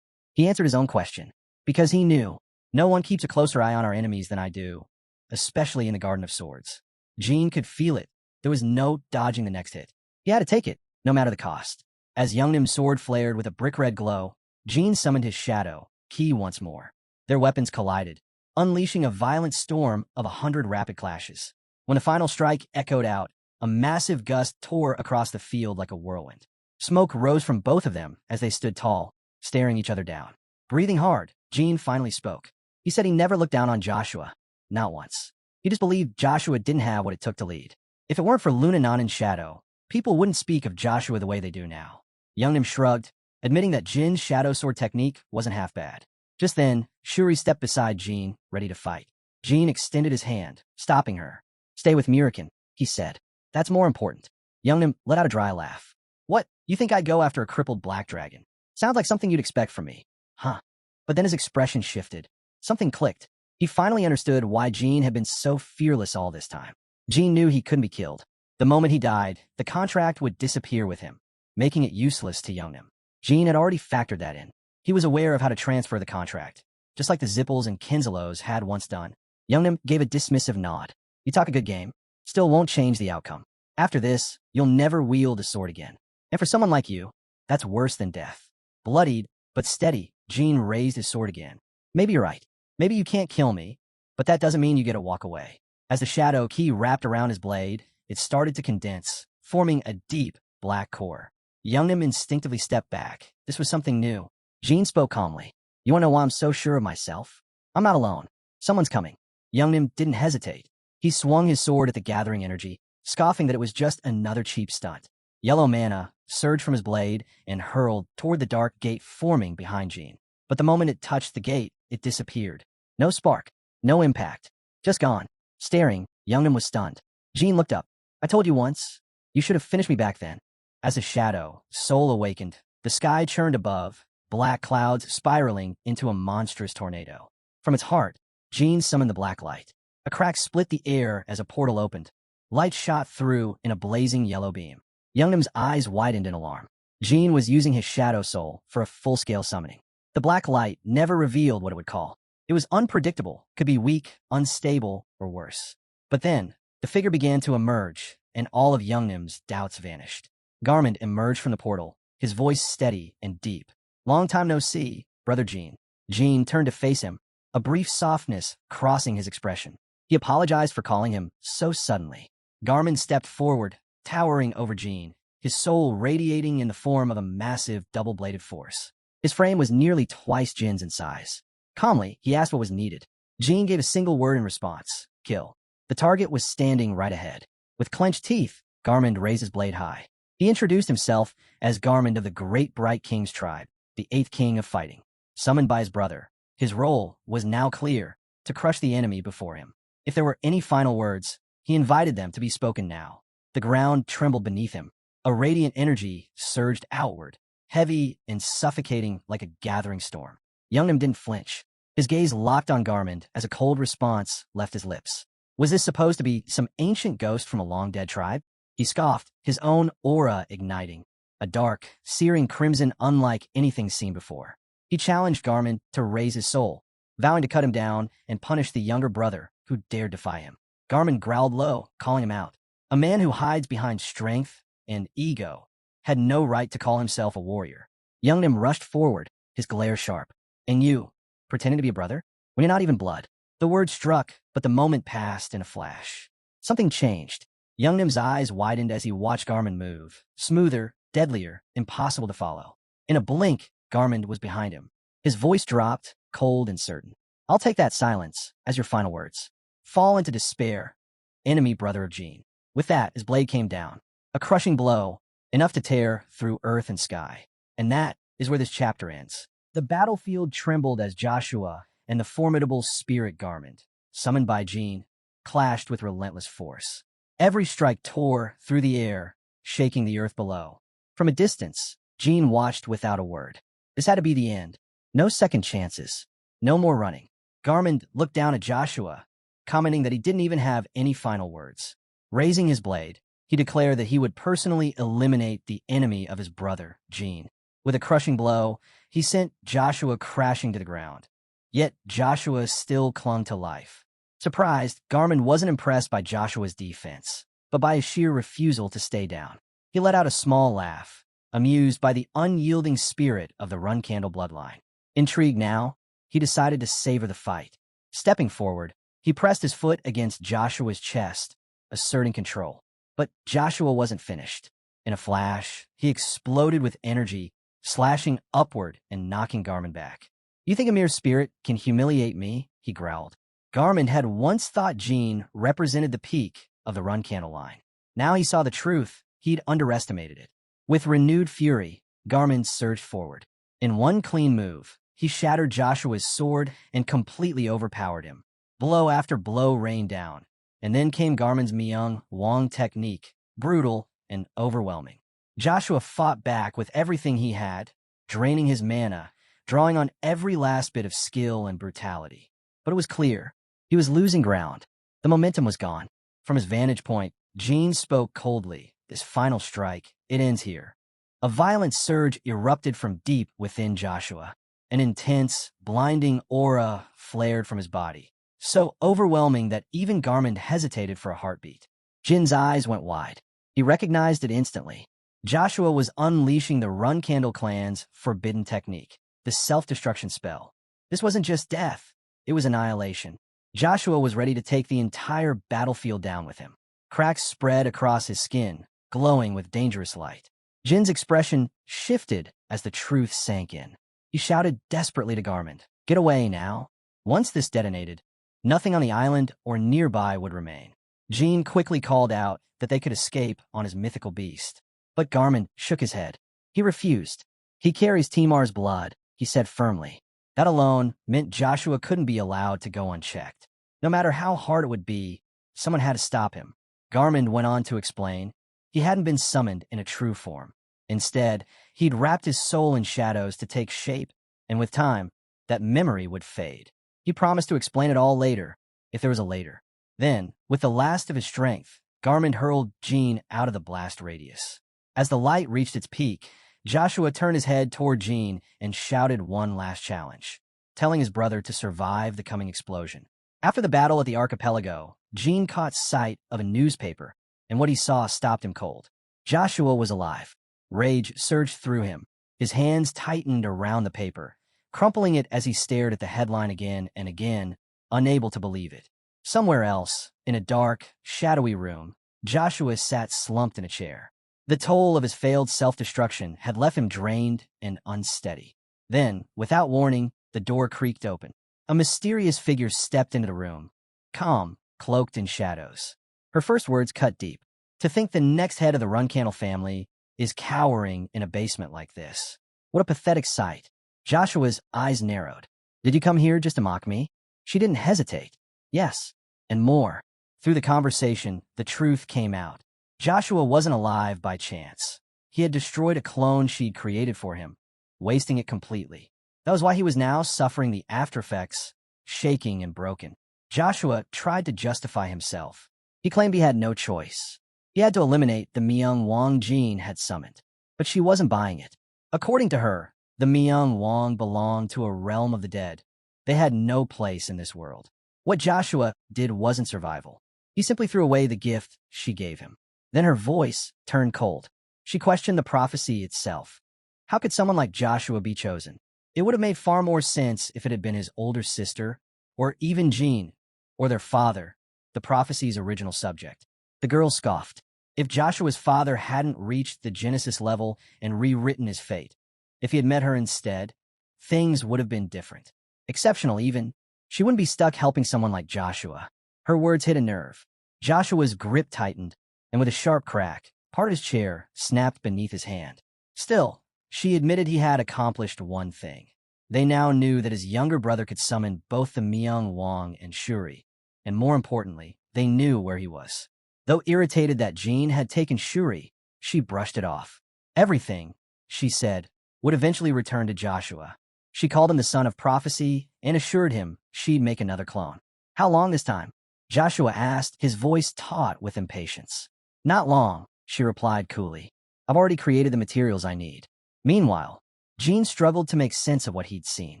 He answered his own question. Because he knew, no one keeps a closer eye on our enemies than I do, especially in the Garden of Swords. Jean could feel it. There was no dodging the next hit. He had to take it, no matter the cost. As Youngnim's sword flared with a brick-red glow, Jean summoned his shadow, Ki once more. Their weapons collided, unleashing a violent storm of 100 rapid clashes. When the final strike echoed out, a massive gust tore across the field like a whirlwind. Smoke rose from both of them as they stood tall, staring each other down. Breathing hard, Jean finally spoke. He said he never looked down on Joshua, not once. He just believed Joshua didn't have what it took to lead. If it weren't for Lunanon's shadow, people wouldn't speak of Joshua the way they do now. Youngnim shrugged, admitting that Jin's shadow sword technique wasn't half bad. Just then, Shuri stepped beside Jean, ready to fight. Jean extended his hand, stopping her. "Stay with Mirakin," he said. "That's more important." Youngnim let out a dry laugh. "What? You think I'd go after a crippled black dragon? Sounds like something you'd expect from me." Huh. But then his expression shifted. Something clicked. He finally understood why Jean had been so fearless all this time. Jean knew he couldn't be killed. The moment he died, the contract would disappear with him, making it useless to Youngnim. Jean had already factored that in. He was aware of how to transfer the contract, just like the Zipples and Kinzelos had once done. Youngnim gave a dismissive nod. "You talk a good game. Still won't change the outcome. After this, you'll never wield a sword again. And for someone like you, that's worse than death." Bloodied, but steady, Jean raised his sword again. "Maybe you're right. Maybe you can't kill me, but that doesn't mean you get to walk away." As the shadow Ki wrapped around his blade, it started to condense, forming a deep, black core. Youngnim instinctively stepped back. This was something new. Jean spoke calmly. "You want to know why I'm so sure of myself? I'm not alone. Someone's coming." Youngnim didn't hesitate. He swung his sword at the gathering energy, scoffing that it was just another cheap stunt. Yellow mana surged from his blade and hurled toward the dark gate forming behind Jean. But the moment it touched the gate, it disappeared. No spark, no impact, just gone. Staring, Youngnim was stunned. Jean looked up. "I told you once. You should have finished me back then." As the shadow, soul awakened, the sky churned above, black clouds spiraling into a monstrous tornado. From its heart, Jean summoned the black light. A crack split the air as a portal opened. Light shot through in a blazing yellow beam. Youngnim's eyes widened in alarm. Jean was using his shadow soul for a full-scale summoning. The black light never revealed what it would call. It was unpredictable, could be weak, unstable, or worse. But then, the figure began to emerge, and all of Youngnim's doubts vanished. Garmund emerged from the portal, his voice steady and deep. "Long time no see, Brother Jean." Jean turned to face him, a brief softness crossing his expression. He apologized for calling him so suddenly. Garmund stepped forward, towering over Jean, his soul radiating in the form of a massive double-bladed force. His frame was nearly twice Jin's in size. Calmly, he asked what was needed. Jean gave a single word in response: "Kill." The target was standing right ahead. With clenched teeth, Garmund raised his blade high. He introduced himself as Garmund of the Great Bright King's tribe, the 8th king of fighting. Summoned by his brother, his role was now clear: to crush the enemy before him. If there were any final words, he invited them to be spoken now. The ground trembled beneath him. A radiant energy surged outward, heavy and suffocating like a gathering storm. Youngnim didn't flinch. His gaze locked on Garmund as a cold response left his lips. Was this supposed to be some ancient ghost from a long-dead tribe? He scoffed, his own aura igniting. A dark, searing crimson unlike anything seen before. He challenged Garmund to raise his soul, vowing to cut him down and punish the younger brother who dared defy him. Garmund growled low, calling him out. A man who hides behind strength and ego had no right to call himself a warrior. Youngnim rushed forward, his glare sharp. "And you, pretending to be a brother? When you're not even blood." The word struck, But the moment passed in a flash. Something changed. Young Nim's eyes widened as he watched Garmin move. Smoother, deadlier, impossible to follow. In a blink, Garmin was behind him. His voice dropped, cold and certain. I'll take that silence as your final words. Fall into despair, enemy brother of Jean. With that, his blade came down. A crushing blow, enough to tear through earth and sky. And that is where this chapter ends. The battlefield trembled as Joshua and the formidable spirit Garmin, summoned by Jean, clashed with relentless force. Every strike tore through the air, shaking the earth below. From a distance, Jean watched without a word. This had to be the end. No second chances. No more running. Garmin looked down at Joshua, commenting that he didn't even have any final words. Raising his blade, he declared that he would personally eliminate the enemy of his brother, Jean. With a crushing blow, he sent Joshua crashing to the ground. Yet Joshua still clung to life. Surprised, Garmin wasn't impressed by Joshua's defense, but by his sheer refusal to stay down. He let out a small laugh, amused by the unyielding spirit of the Runcandle bloodline. Intrigued now, he decided to savor the fight. Stepping forward, he pressed his foot against Joshua's chest, asserting control. But Joshua wasn't finished. In a flash, he exploded with energy, slashing upward and knocking Garmin back. You think a mere spirit can humiliate me? He growled. Garmin had once thought Jean represented the peak of the Runcandle line. Now he saw the truth. He'd underestimated it. With renewed fury, Garmin surged forward. In one clean move, he shattered Joshua's sword and completely overpowered him. Blow after blow rained down. And then came Garmin's Myung Wong technique, brutal and overwhelming. Joshua fought back with everything he had, draining his mana, drawing on every last bit of skill and brutality. But it was clear. He was losing ground. The momentum was gone. From his vantage point, Jean spoke coldly. This final strike, it ends here. A violent surge erupted from deep within Joshua. An intense, blinding aura flared from his body, so overwhelming that even Garmin hesitated for a heartbeat. Jin's eyes went wide. He recognized it instantly. Joshua was unleashing the Runcandle clan's forbidden technique, the self-destruction spell. This wasn't just death, it was annihilation. Joshua was ready to take the entire battlefield down with him. Cracks spread across his skin, glowing with dangerous light. Jin's expression shifted as the truth sank in. He shouted desperately to Garmin, "Get away now." Once this detonated, nothing on the island or nearby would remain. Jean quickly called out that they could escape on his mythical beast. But Garmin shook his head. He refused. He carries Timar's blood, he said firmly. That alone meant Joshua couldn't be allowed to go unchecked. No matter how hard it would be, someone had to stop him. Garmin went on to explain. He hadn't been summoned in a true form. Instead, he'd wrapped his soul in shadows to take shape, and with time, that memory would fade. He promised to explain it all later, if there was a later. Then, with the last of his strength, Garmin hurled Jean out of the blast radius. As the light reached its peak, Joshua turned his head toward Jean and shouted one last challenge, telling his brother to survive the coming explosion. After the battle at the archipelago, Jean caught sight of a newspaper, and what he saw stopped him cold. Joshua was alive. Rage surged through him. His hands tightened around the paper, crumpling it as he stared at the headline again and again, unable to believe it. Somewhere else, in a dark, shadowy room, Joshua sat slumped in a chair. The toll of his failed self-destruction had left him drained and unsteady. Then, without warning, the door creaked open. A mysterious figure stepped into the room, calm, cloaked in shadows. Her first words cut deep. To think the next head of the Runcandle family is cowering in a basement like this. What a pathetic sight. Joshua's eyes narrowed. Did you come here just to mock me? She didn't hesitate. Yes, and more. Through the conversation, the truth came out. Joshua wasn't alive by chance. He had destroyed a clone she'd created for him, wasting it completely. That was why he was now suffering the aftereffects, shaking and broken. Joshua tried to justify himself. He claimed he had no choice. He had to eliminate the Myung Wong Jean had summoned, but she wasn't buying it. According to her, the Myung Wong belonged to a realm of the dead. They had no place in this world. What Joshua did wasn't survival. He simply threw away the gift she gave him. Then her voice turned cold. She questioned the prophecy itself. How could someone like Joshua be chosen? It would have made far more sense if it had been his older sister, or even Jean, or their father, the prophecy's original subject. The girl scoffed. If Joshua's father hadn't reached the Genesis level and rewritten his fate, if he had met her instead, things would have been different. Exceptional, even. She wouldn't be stuck helping someone like Joshua. Her words hit a nerve. Joshua's grip tightened, and with a sharp crack, part of his chair snapped beneath his hand. Still, she admitted he had accomplished one thing. They now knew that his younger brother could summon both the Myung Wang and Shuri, and more importantly, they knew where he was. Though irritated that Jean had taken Shuri, she brushed it off. Everything, she said, would eventually return to Joshua. She called him the son of prophecy and assured him she'd make another clone. How long this time? Joshua asked, his voice taut with impatience. Not long, she replied coolly. I've already created the materials I need. Meanwhile, Jean struggled to make sense of what he'd seen.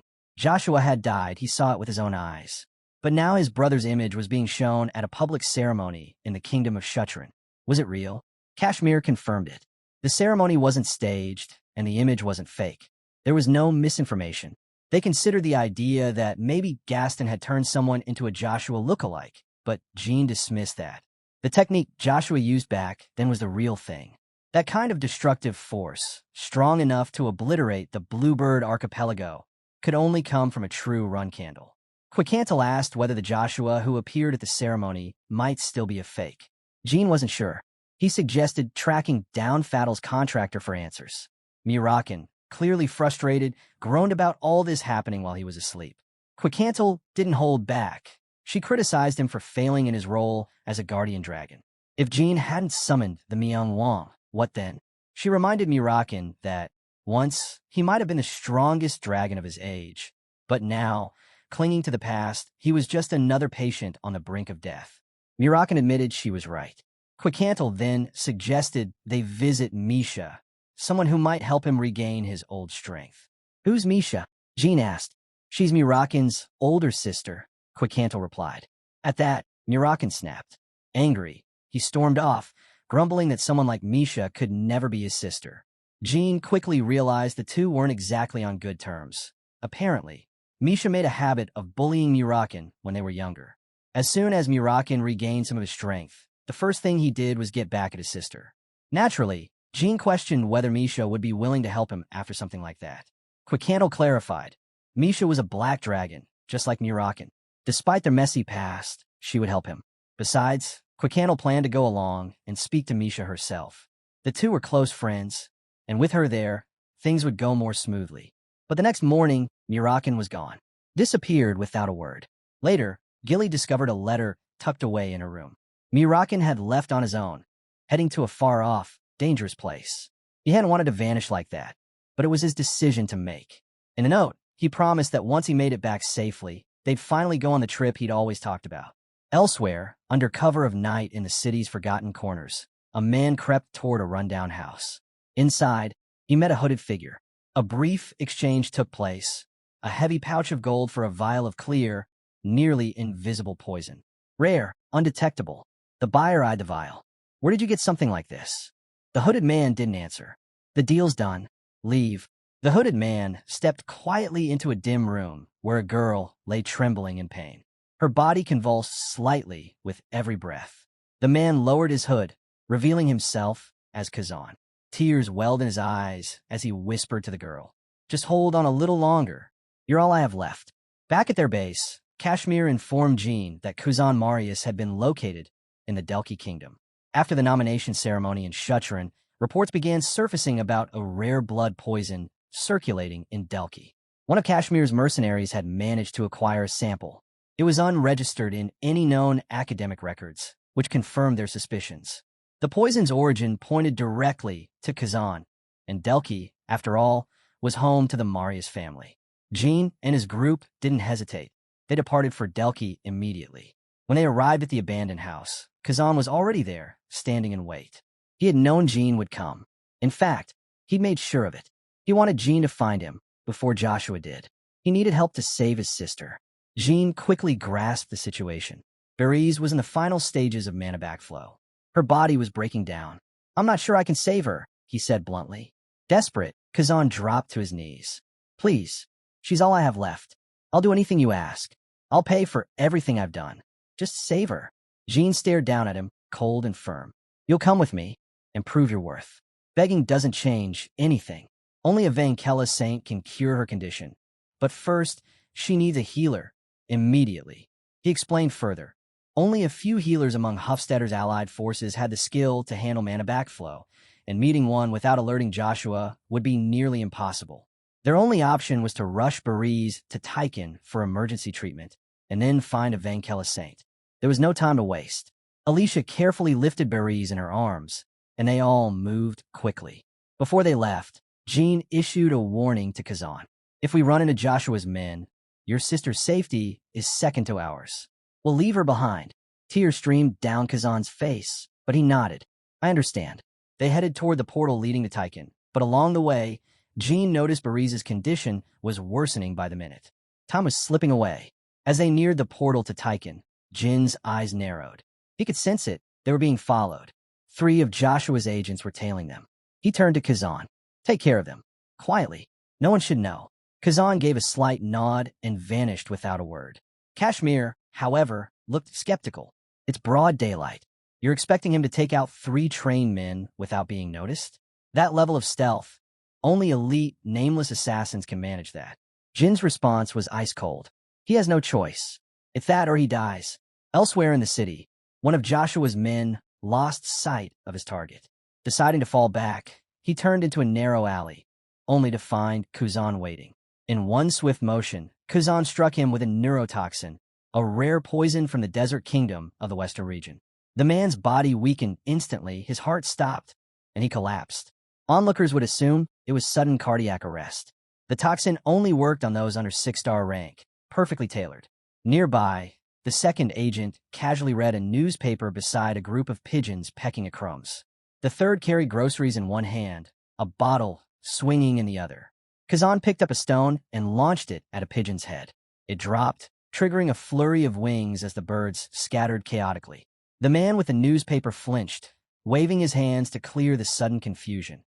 Joshua had died, he saw it with his own eyes. But now his brother's image was being shown at a public ceremony in the kingdom of Shutran. Was it real? Kashmir confirmed it. The ceremony wasn't staged, and the image wasn't fake. There was no misinformation. They considered the idea that maybe Gaston had turned someone into a Joshua lookalike, but Jean dismissed that. The technique Joshua used back then was the real thing. That kind of destructive force, strong enough to obliterate the Bluebird archipelago, could only come from a true Runcandle. Quickantle asked whether the Joshua who appeared at the ceremony might still be a fake. Jean wasn't sure. He suggested tracking down Fatal's contractor for answers. Mirakin, clearly frustrated, groaned about all this happening while he was asleep. Quickantle didn't hold back. She criticized him for failing in his role as a guardian dragon. If Jean hadn't summoned the Myung Wang, what then? She reminded Mirakin that, once, he might have been the strongest dragon of his age, but now, clinging to the past, he was just another patient on the brink of death. Mirakin admitted she was right. Quickantle then suggested they visit Misha, someone who might help him regain his old strength. Who's Misha? Jean asked. She's Mirakin's older sister, Quickantle replied. At that, Mirakin snapped. Angry, he stormed off, grumbling that someone like Misha could never be his sister. Jean quickly realized the two weren't exactly on good terms. Apparently, Misha made a habit of bullying Mirakin when they were younger. As soon as Mirakin regained some of his strength, the first thing he did was get back at his sister. Naturally, Jean questioned whether Misha would be willing to help him after something like that. Quickantle clarified. Misha was a black dragon, just like Mirakin. Despite their messy past, she would help him. Besides, Quickantle planned to go along and speak to Misha herself. The two were close friends, and with her there, things would go more smoothly. But the next morning, Mirakin was gone. Disappeared without a word. Later, Gilly discovered a letter tucked away in her room. Mirakin had left on his own, heading to a far-off, dangerous place. He hadn't wanted to vanish like that, but it was his decision to make. In the note, he promised that once he made it back safely, they'd finally go on the trip he'd always talked about. Elsewhere, under cover of night in the city's forgotten corners, a man crept toward a rundown house. Inside, he met a hooded figure. A brief exchange took place, a heavy pouch of gold for a vial of clear, nearly invisible poison. Rare, undetectable. The buyer eyed the vial. Where did you get something like this? The hooded man didn't answer. The deal's done. Leave. The hooded man stepped quietly into a dim room where a girl lay trembling in pain. Her body convulsed slightly with every breath. The man lowered his hood, revealing himself as Kazan. Tears welled in his eyes as he whispered to the girl. Just hold on a little longer. You're all I have left. Back at their base, Kashmir informed Jean that Kuzan Marius had been located in the Delki Kingdom. After the nomination ceremony in Shutran, reports began surfacing about a rare blood poison circulating in Delki. One of Kashmir's mercenaries had managed to acquire a sample. It was unregistered in any known academic records, which confirmed their suspicions. The poison's origin pointed directly to Kazan, and Delki, after all, was home to the Marius family. Jean and his group didn't hesitate. They departed for Delki immediately. When they arrived at the abandoned house, Kazan was already there, standing in wait. He had known Jean would come. In fact, he'd made sure of it. He wanted Jean to find him before Joshua did. He needed help to save his sister. Jean quickly grasped the situation. Beriz was in the final stages of mana backflow. Her body was breaking down. I'm not sure I can save her, he said bluntly. Desperate, Kazan dropped to his knees. Please, she's all I have left. I'll do anything you ask. I'll pay for everything I've done. Just save her. Jean stared down at him, cold and firm. You'll come with me and prove your worth. Begging doesn't change anything. Only a Vankela saint can cure her condition. But first, she needs a healer. Immediately. He explained further. Only a few healers among Hofstadter's allied forces had the skill to handle mana backflow, and meeting one without alerting Joshua would be nearly impossible. Their only option was to rush Bariz to Tyken for emergency treatment, and then find a Vankela saint. There was no time to waste. Alicia carefully lifted Bariz in her arms, and they all moved quickly. Before they left, Jean issued a warning to Kazan. If we run into Joshua's men, your sister's safety is second to ours. We'll leave her behind. Tears streamed down Kazan's face, but he nodded. I understand. They headed toward the portal leading to Tyken, but along the way, Jean noticed Bariz's condition was worsening by the minute. Time was slipping away. As they neared the portal to Tyken, Jin's eyes narrowed. He could sense it. They were being followed. 3 of Joshua's agents were tailing them. He turned to Kazan. Take care of them. Quietly. No one should know. Kazan gave a slight nod and vanished without a word. Kashmir, however, looked skeptical. It's broad daylight. You're expecting him to take out 3 trained men without being noticed? That level of stealth, only elite, nameless assassins can manage that. Jin's response was ice cold. He has no choice. It's that or he dies. Elsewhere in the city, one of Joshua's men lost sight of his target. Deciding to fall back, he turned into a narrow alley, only to find Kuzan waiting. In one swift motion, Kuzan struck him with a neurotoxin, a rare poison from the desert kingdom of the western region. The man's body weakened instantly, his heart stopped, and he collapsed. Onlookers would assume it was sudden cardiac arrest. The toxin only worked on those under 6-star rank, perfectly tailored. Nearby, the second agent casually read a newspaper beside a group of pigeons pecking at crumbs. The third carried groceries in one hand, a bottle swinging in the other. Kazan picked up a stone and launched it at a pigeon's head. It dropped, triggering a flurry of wings as the birds scattered chaotically. The man with the newspaper flinched, waving his hands to clear the sudden confusion.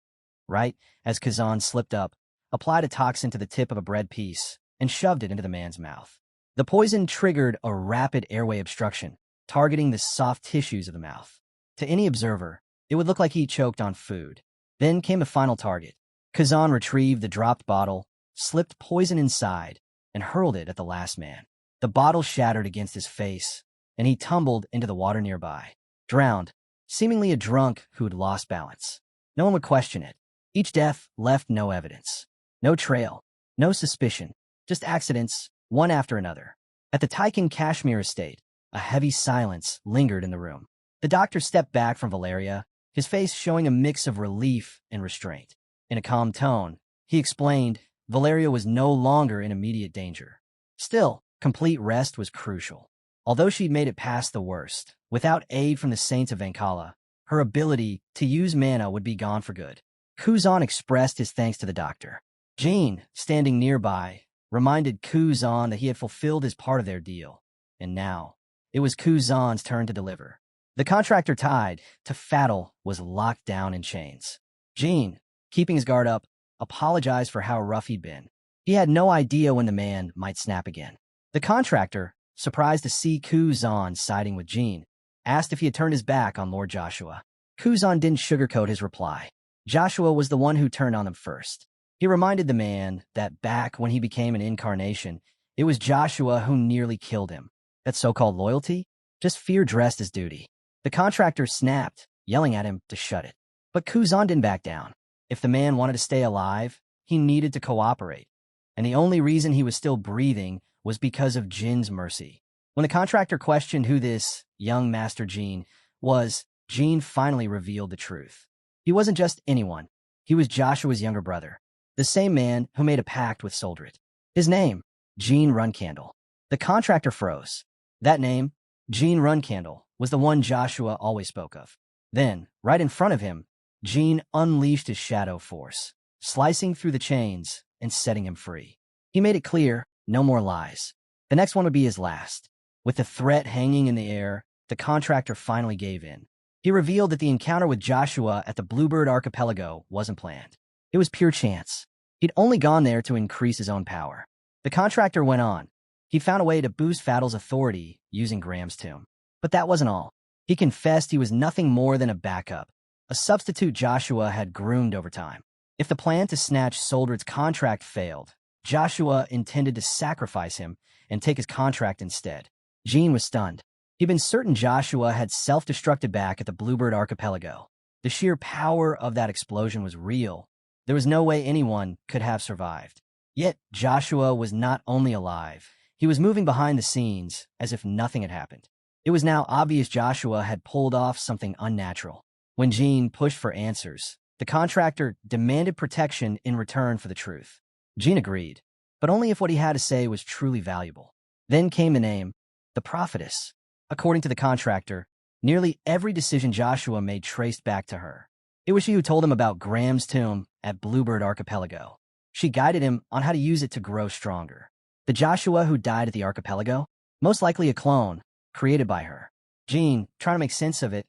Right as Kazan slipped up, applied a toxin to the tip of a bread piece, and shoved it into the man's mouth. The poison triggered a rapid airway obstruction, targeting the soft tissues of the mouth. To any observer, it would look like he choked on food. Then came the final target. Kazan retrieved the dropped bottle, slipped poison inside, and hurled it at the last man. The bottle shattered against his face, and he tumbled into the water nearby, drowned, seemingly a drunk who had lost balance. No one would question it. Each death left no evidence. No trail, no suspicion, just accidents, one after another. At the Tyken Kashmir estate, a heavy silence lingered in the room. The doctor stepped back from Valeria, his face showing a mix of relief and restraint. In a calm tone, he explained Valeria was no longer in immediate danger. Still, complete rest was crucial. Although she'd made it past the worst, without aid from the saints of Vankala, her ability to use mana would be gone for good. Kuzan expressed his thanks to the doctor. Jean, standing nearby, reminded Kuzan that he had fulfilled his part of their deal. And now, it was Kuzan's turn to deliver. The contractor tied to Fatal was locked down in chains. Jean, keeping his guard up, apologized for how rough he'd been. He had no idea when the man might snap again. The contractor, surprised to see Kuzan siding with Jean, asked if he had turned his back on Lord Joshua. Kuzan didn't sugarcoat his reply. Joshua was the one who turned on them first. He reminded the man that back when he became an incarnation, it was Joshua who nearly killed him. That so-called loyalty? Just fear dressed as duty. The contractor snapped, yelling at him to shut it. But Kuzan didn't back down. If the man wanted to stay alive, he needed to cooperate. And the only reason he was still breathing was because of Jin's mercy. When the contractor questioned who this young Master Jin was, Jin finally revealed the truth. He wasn't just anyone. He was Joshua's younger brother, the same man who made a pact with Soldrit. His name, Jin Runcandle. The contractor froze. That name, Jin Runcandle, was the one Joshua always spoke of. Then, right in front of him, Jin unleashed his shadow force, slicing through the chains and setting him free. He made it clear, no more lies. The next one would be his last. With the threat hanging in the air, the contractor finally gave in. He revealed that the encounter with Joshua at the Bluebird Archipelago wasn't planned. It was pure chance. He'd only gone there to increase his own power. The contractor went on. He found a way to boost Fatal's authority using Graham's tomb. But that wasn't all. He confessed he was nothing more than a backup, a substitute Joshua had groomed over time. If the plan to snatch Soldred's contract failed, Joshua intended to sacrifice him and take his contract instead. Jean was stunned. He'd been certain Joshua had self-destructed back at the Bluebird Archipelago. The sheer power of that explosion was real. There was no way anyone could have survived. Yet Joshua was not only alive, he was moving behind the scenes as if nothing had happened. It was now obvious Joshua had pulled off something unnatural. When Jean pushed for answers, the contractor demanded protection in return for the truth. Jean agreed, but only if what he had to say was truly valuable. Then came the name, the prophetess. According to the contractor, nearly every decision Joshua made traced back to her. It was she who told him about Graham's tomb at Bluebird Archipelago. She guided him on how to use it to grow stronger. The Joshua who died at the archipelago? Most likely a clone, created by her. Jean, trying to make sense of it,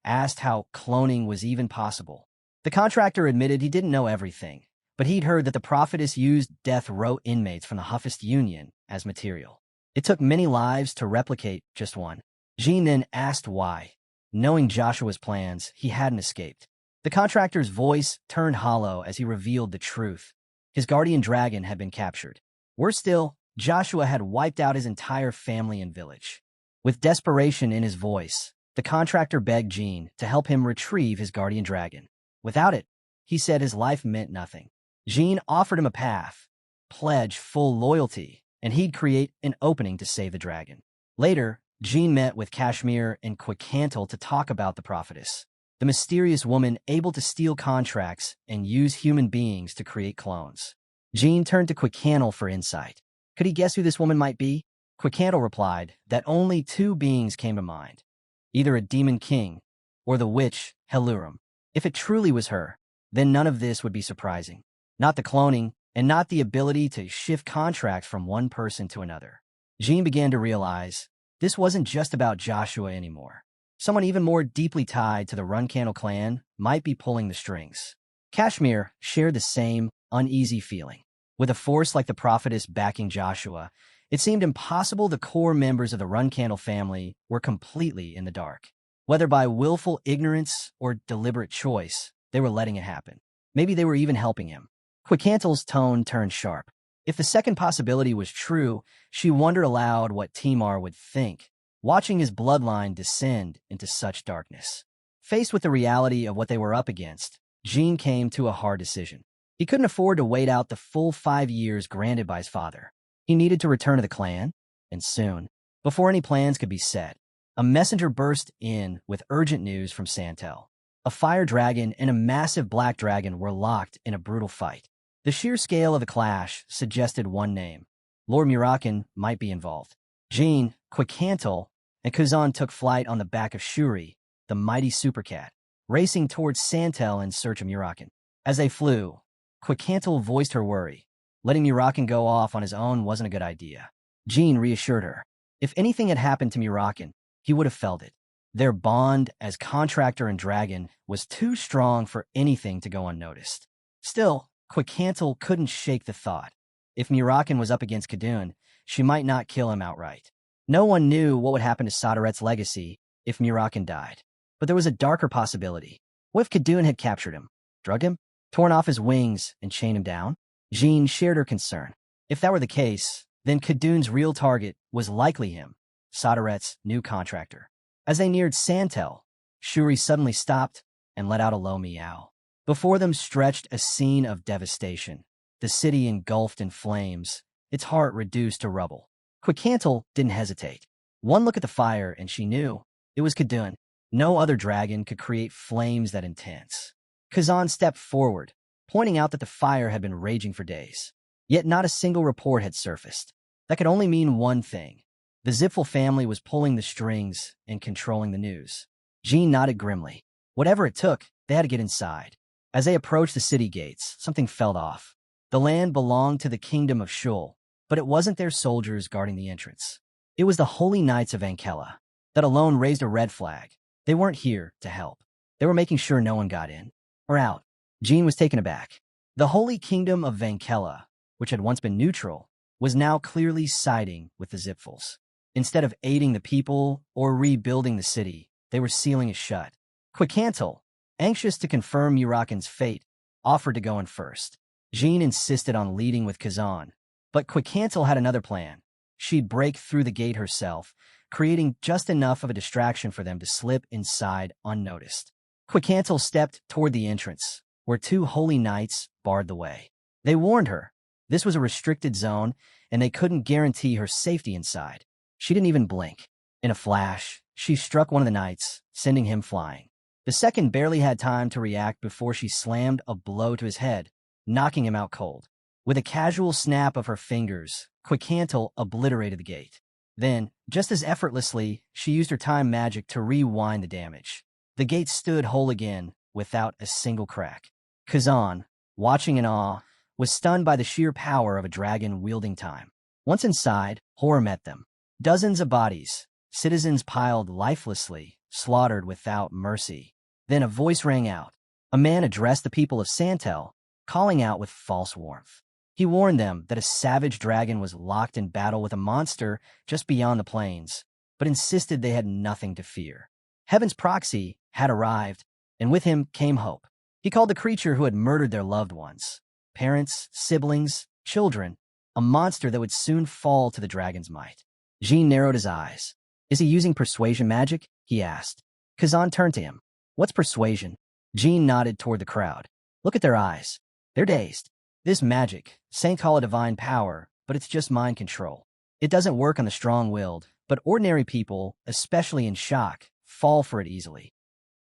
asked how cloning was even possible. The contractor admitted he didn't know everything, but he'd heard that the prophetess used death row inmates from the Huffist Union as material. It took many lives to replicate just one. Jean then asked why. Knowing Joshua's plans, he hadn't escaped. The contractor's voice turned hollow as he revealed the truth. His guardian dragon had been captured. Worse still, Joshua had wiped out his entire family and village. With desperation in his voice, the contractor begged Jean to help him retrieve his guardian dragon. Without it, he said his life meant nothing. Jean offered him a path, pledge full loyalty, and he'd create an opening to save the dragon. Later, Jean met with Kashmir and Quickhantle to talk about the prophetess, the mysterious woman able to steal contracts and use human beings to create clones. Jean turned to Quickhantle for insight. Could he guess who this woman might be? Quickhantle replied that only two beings came to mind, either a demon king or the witch Helurum. If it truly was her, then none of this would be surprising. Not the cloning, and not the ability to shift contracts from one person to another. Jean began to realize this wasn't just about Joshua anymore. Someone even more deeply tied to the Runcandle clan might be pulling the strings. Kashmir shared the same uneasy feeling. With a force like the prophetess backing Joshua, it seemed impossible the core members of the Runcandle family were completely in the dark. Whether by willful ignorance or deliberate choice, they were letting it happen. Maybe they were even helping him. Quickantle's tone turned sharp. If the second possibility was true, she wondered aloud what Timar would think, watching his bloodline descend into such darkness. Faced with the reality of what they were up against, Jean came to a hard decision. He couldn't afford to wait out the full 5 years granted by his father. He needed to return to the clan, and soon. Before any plans could be set, a messenger burst in with urgent news from Santel. A fire dragon and a massive black dragon were locked in a brutal fight. The sheer scale of the clash suggested one name. Lord Mirakin might be involved. Jean, Quickhantle, and Kazan took flight on the back of Shuri, the mighty supercat, racing towards Santel in search of Mirakin. As they flew, Quickhantle voiced her worry. Letting Mirakin go off on his own wasn't a good idea. Jean reassured her. If anything had happened to Mirakin, he would have felt it. Their bond as contractor and dragon was too strong for anything to go unnoticed. Still, Quickhantle couldn't shake the thought. If Mirakin was up against Khadun, she might not kill him outright. No one knew what would happen to Soderet's legacy if Mirakin died. But there was a darker possibility. What if Khadun had captured him, drugged him, torn off his wings, and chained him down? Jean shared her concern. If that were the case, then Khadun's real target was likely him, Soderet's new contractor. As they neared Santel, Shuri suddenly stopped and let out a low meow. Before them stretched a scene of devastation. The city engulfed in flames, its heart reduced to rubble. Quickhantle didn't hesitate. One look at the fire and she knew it was Khadun. No other dragon could create flames that intense. Kazan stepped forward, pointing out that the fire had been raging for days. Yet not a single report had surfaced. That could only mean one thing. The Zipple family was pulling the strings and controlling the news. Jean nodded grimly. Whatever it took, they had to get inside. As they approached the city gates, something felt off. The land belonged to the kingdom of Shul, but it wasn't their soldiers guarding the entrance. It was the Holy Knights of Ankela. That alone raised a red flag. They weren't here to help. They were making sure no one got in or out. Jean was taken aback. The Holy Kingdom of Vankela, which had once been neutral, was now clearly siding with the Zipfels. Instead of aiding the people or rebuilding the city, they were sealing it shut. Quicantle, anxious to confirm Mirakin's fate, offered to go in first. Jean insisted on leading with Kazan, but Quicantle had another plan. She'd break through the gate herself, creating just enough of a distraction for them to slip inside unnoticed. Quicantle stepped toward the entrance, where two holy knights barred the way. They warned her this was a restricted zone, and they couldn't guarantee her safety inside. She didn't even blink. In a flash, she struck one of the knights, sending him flying. The second barely had time to react before she slammed a blow to his head, knocking him out cold. With a casual snap of her fingers, Quicantle obliterated the gate. Then, just as effortlessly, she used her time magic to rewind the damage. The gate stood whole again, without a single crack. Kazan, watching in awe, was stunned by the sheer power of a dragon wielding time. Once inside, horror met them. Dozens of bodies, citizens piled lifelessly, slaughtered without mercy. Then a voice rang out. A man addressed the people of Santel, calling out with false warmth. He warned them that a savage dragon was locked in battle with a monster just beyond the plains, but insisted they had nothing to fear. Heaven's proxy had arrived, and with him came hope. He called the creature who had murdered their loved ones, parents, siblings, children, a monster that would soon fall to the dragon's might. Jean narrowed his eyes. Is he using persuasion magic? He asked. Kazan turned to him. What's persuasion? Jean nodded toward the crowd. Look at their eyes. They're dazed. This magic, saints call it divine power, but it's just mind control. It doesn't work on the strong-willed, but ordinary people, especially in shock, fall for it easily.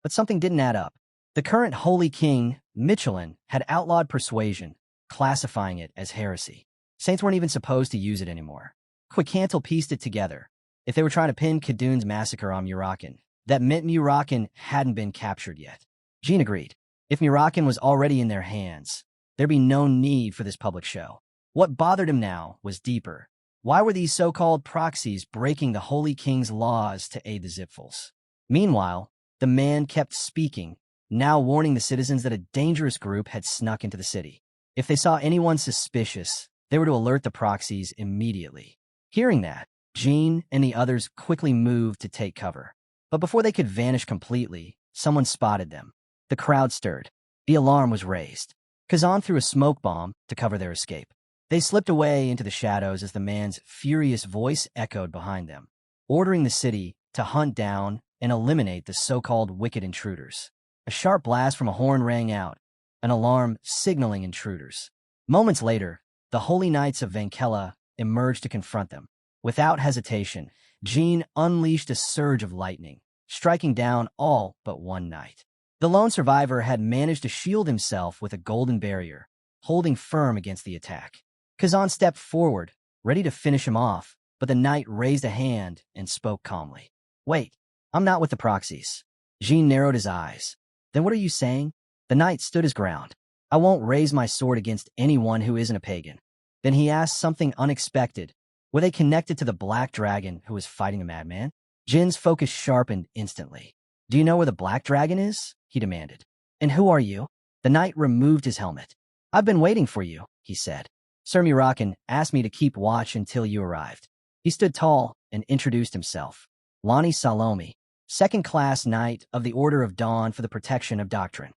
But something didn't add up. The current Holy King, Michelin, had outlawed persuasion, classifying it as heresy. Saints weren't even supposed to use it anymore. Quicantle pieced it together. If they were trying to pin Khadun's massacre on Mirakin, that meant Mirakin hadn't been captured yet. Jean agreed. If Mirakin was already in their hands, there'd be no need for this public show. What bothered him now was deeper. Why were these so-called proxies breaking the Holy King's laws to aid the Zipfels? Meanwhile, the man kept speaking, now warning the citizens that a dangerous group had snuck into the city. If they saw anyone suspicious, they were to alert the proxies immediately. Hearing that, Jean and the others quickly moved to take cover. But before they could vanish completely, someone spotted them. The crowd stirred. The alarm was raised. Kazan threw a smoke bomb to cover their escape. They slipped away into the shadows as the man's furious voice echoed behind them, ordering the city to hunt down and eliminate the so-called wicked intruders. A sharp blast from a horn rang out, an alarm signaling intruders. Moments later, the Holy Knights of Vankella emerged to confront them. Without hesitation, Jean unleashed a surge of lightning, striking down all but one knight. The lone survivor had managed to shield himself with a golden barrier, holding firm against the attack. Kazan stepped forward, ready to finish him off, but the knight raised a hand and spoke calmly. Wait, I'm not with the proxies. Jean narrowed his eyes. Then what are you saying? The knight stood his ground. I won't raise my sword against anyone who isn't a pagan. Then he asked something unexpected. Were they connected to the black dragon who was fighting a madman? Jin's focus sharpened instantly. Do you know where the black dragon is? He demanded. And who are you? The knight removed his helmet. I've been waiting for you, he said. Sir Mirakin asked me to keep watch until you arrived. He stood tall and introduced himself. Lonnie Salome, second-class knight of the Order of Dawn for the protection of doctrine.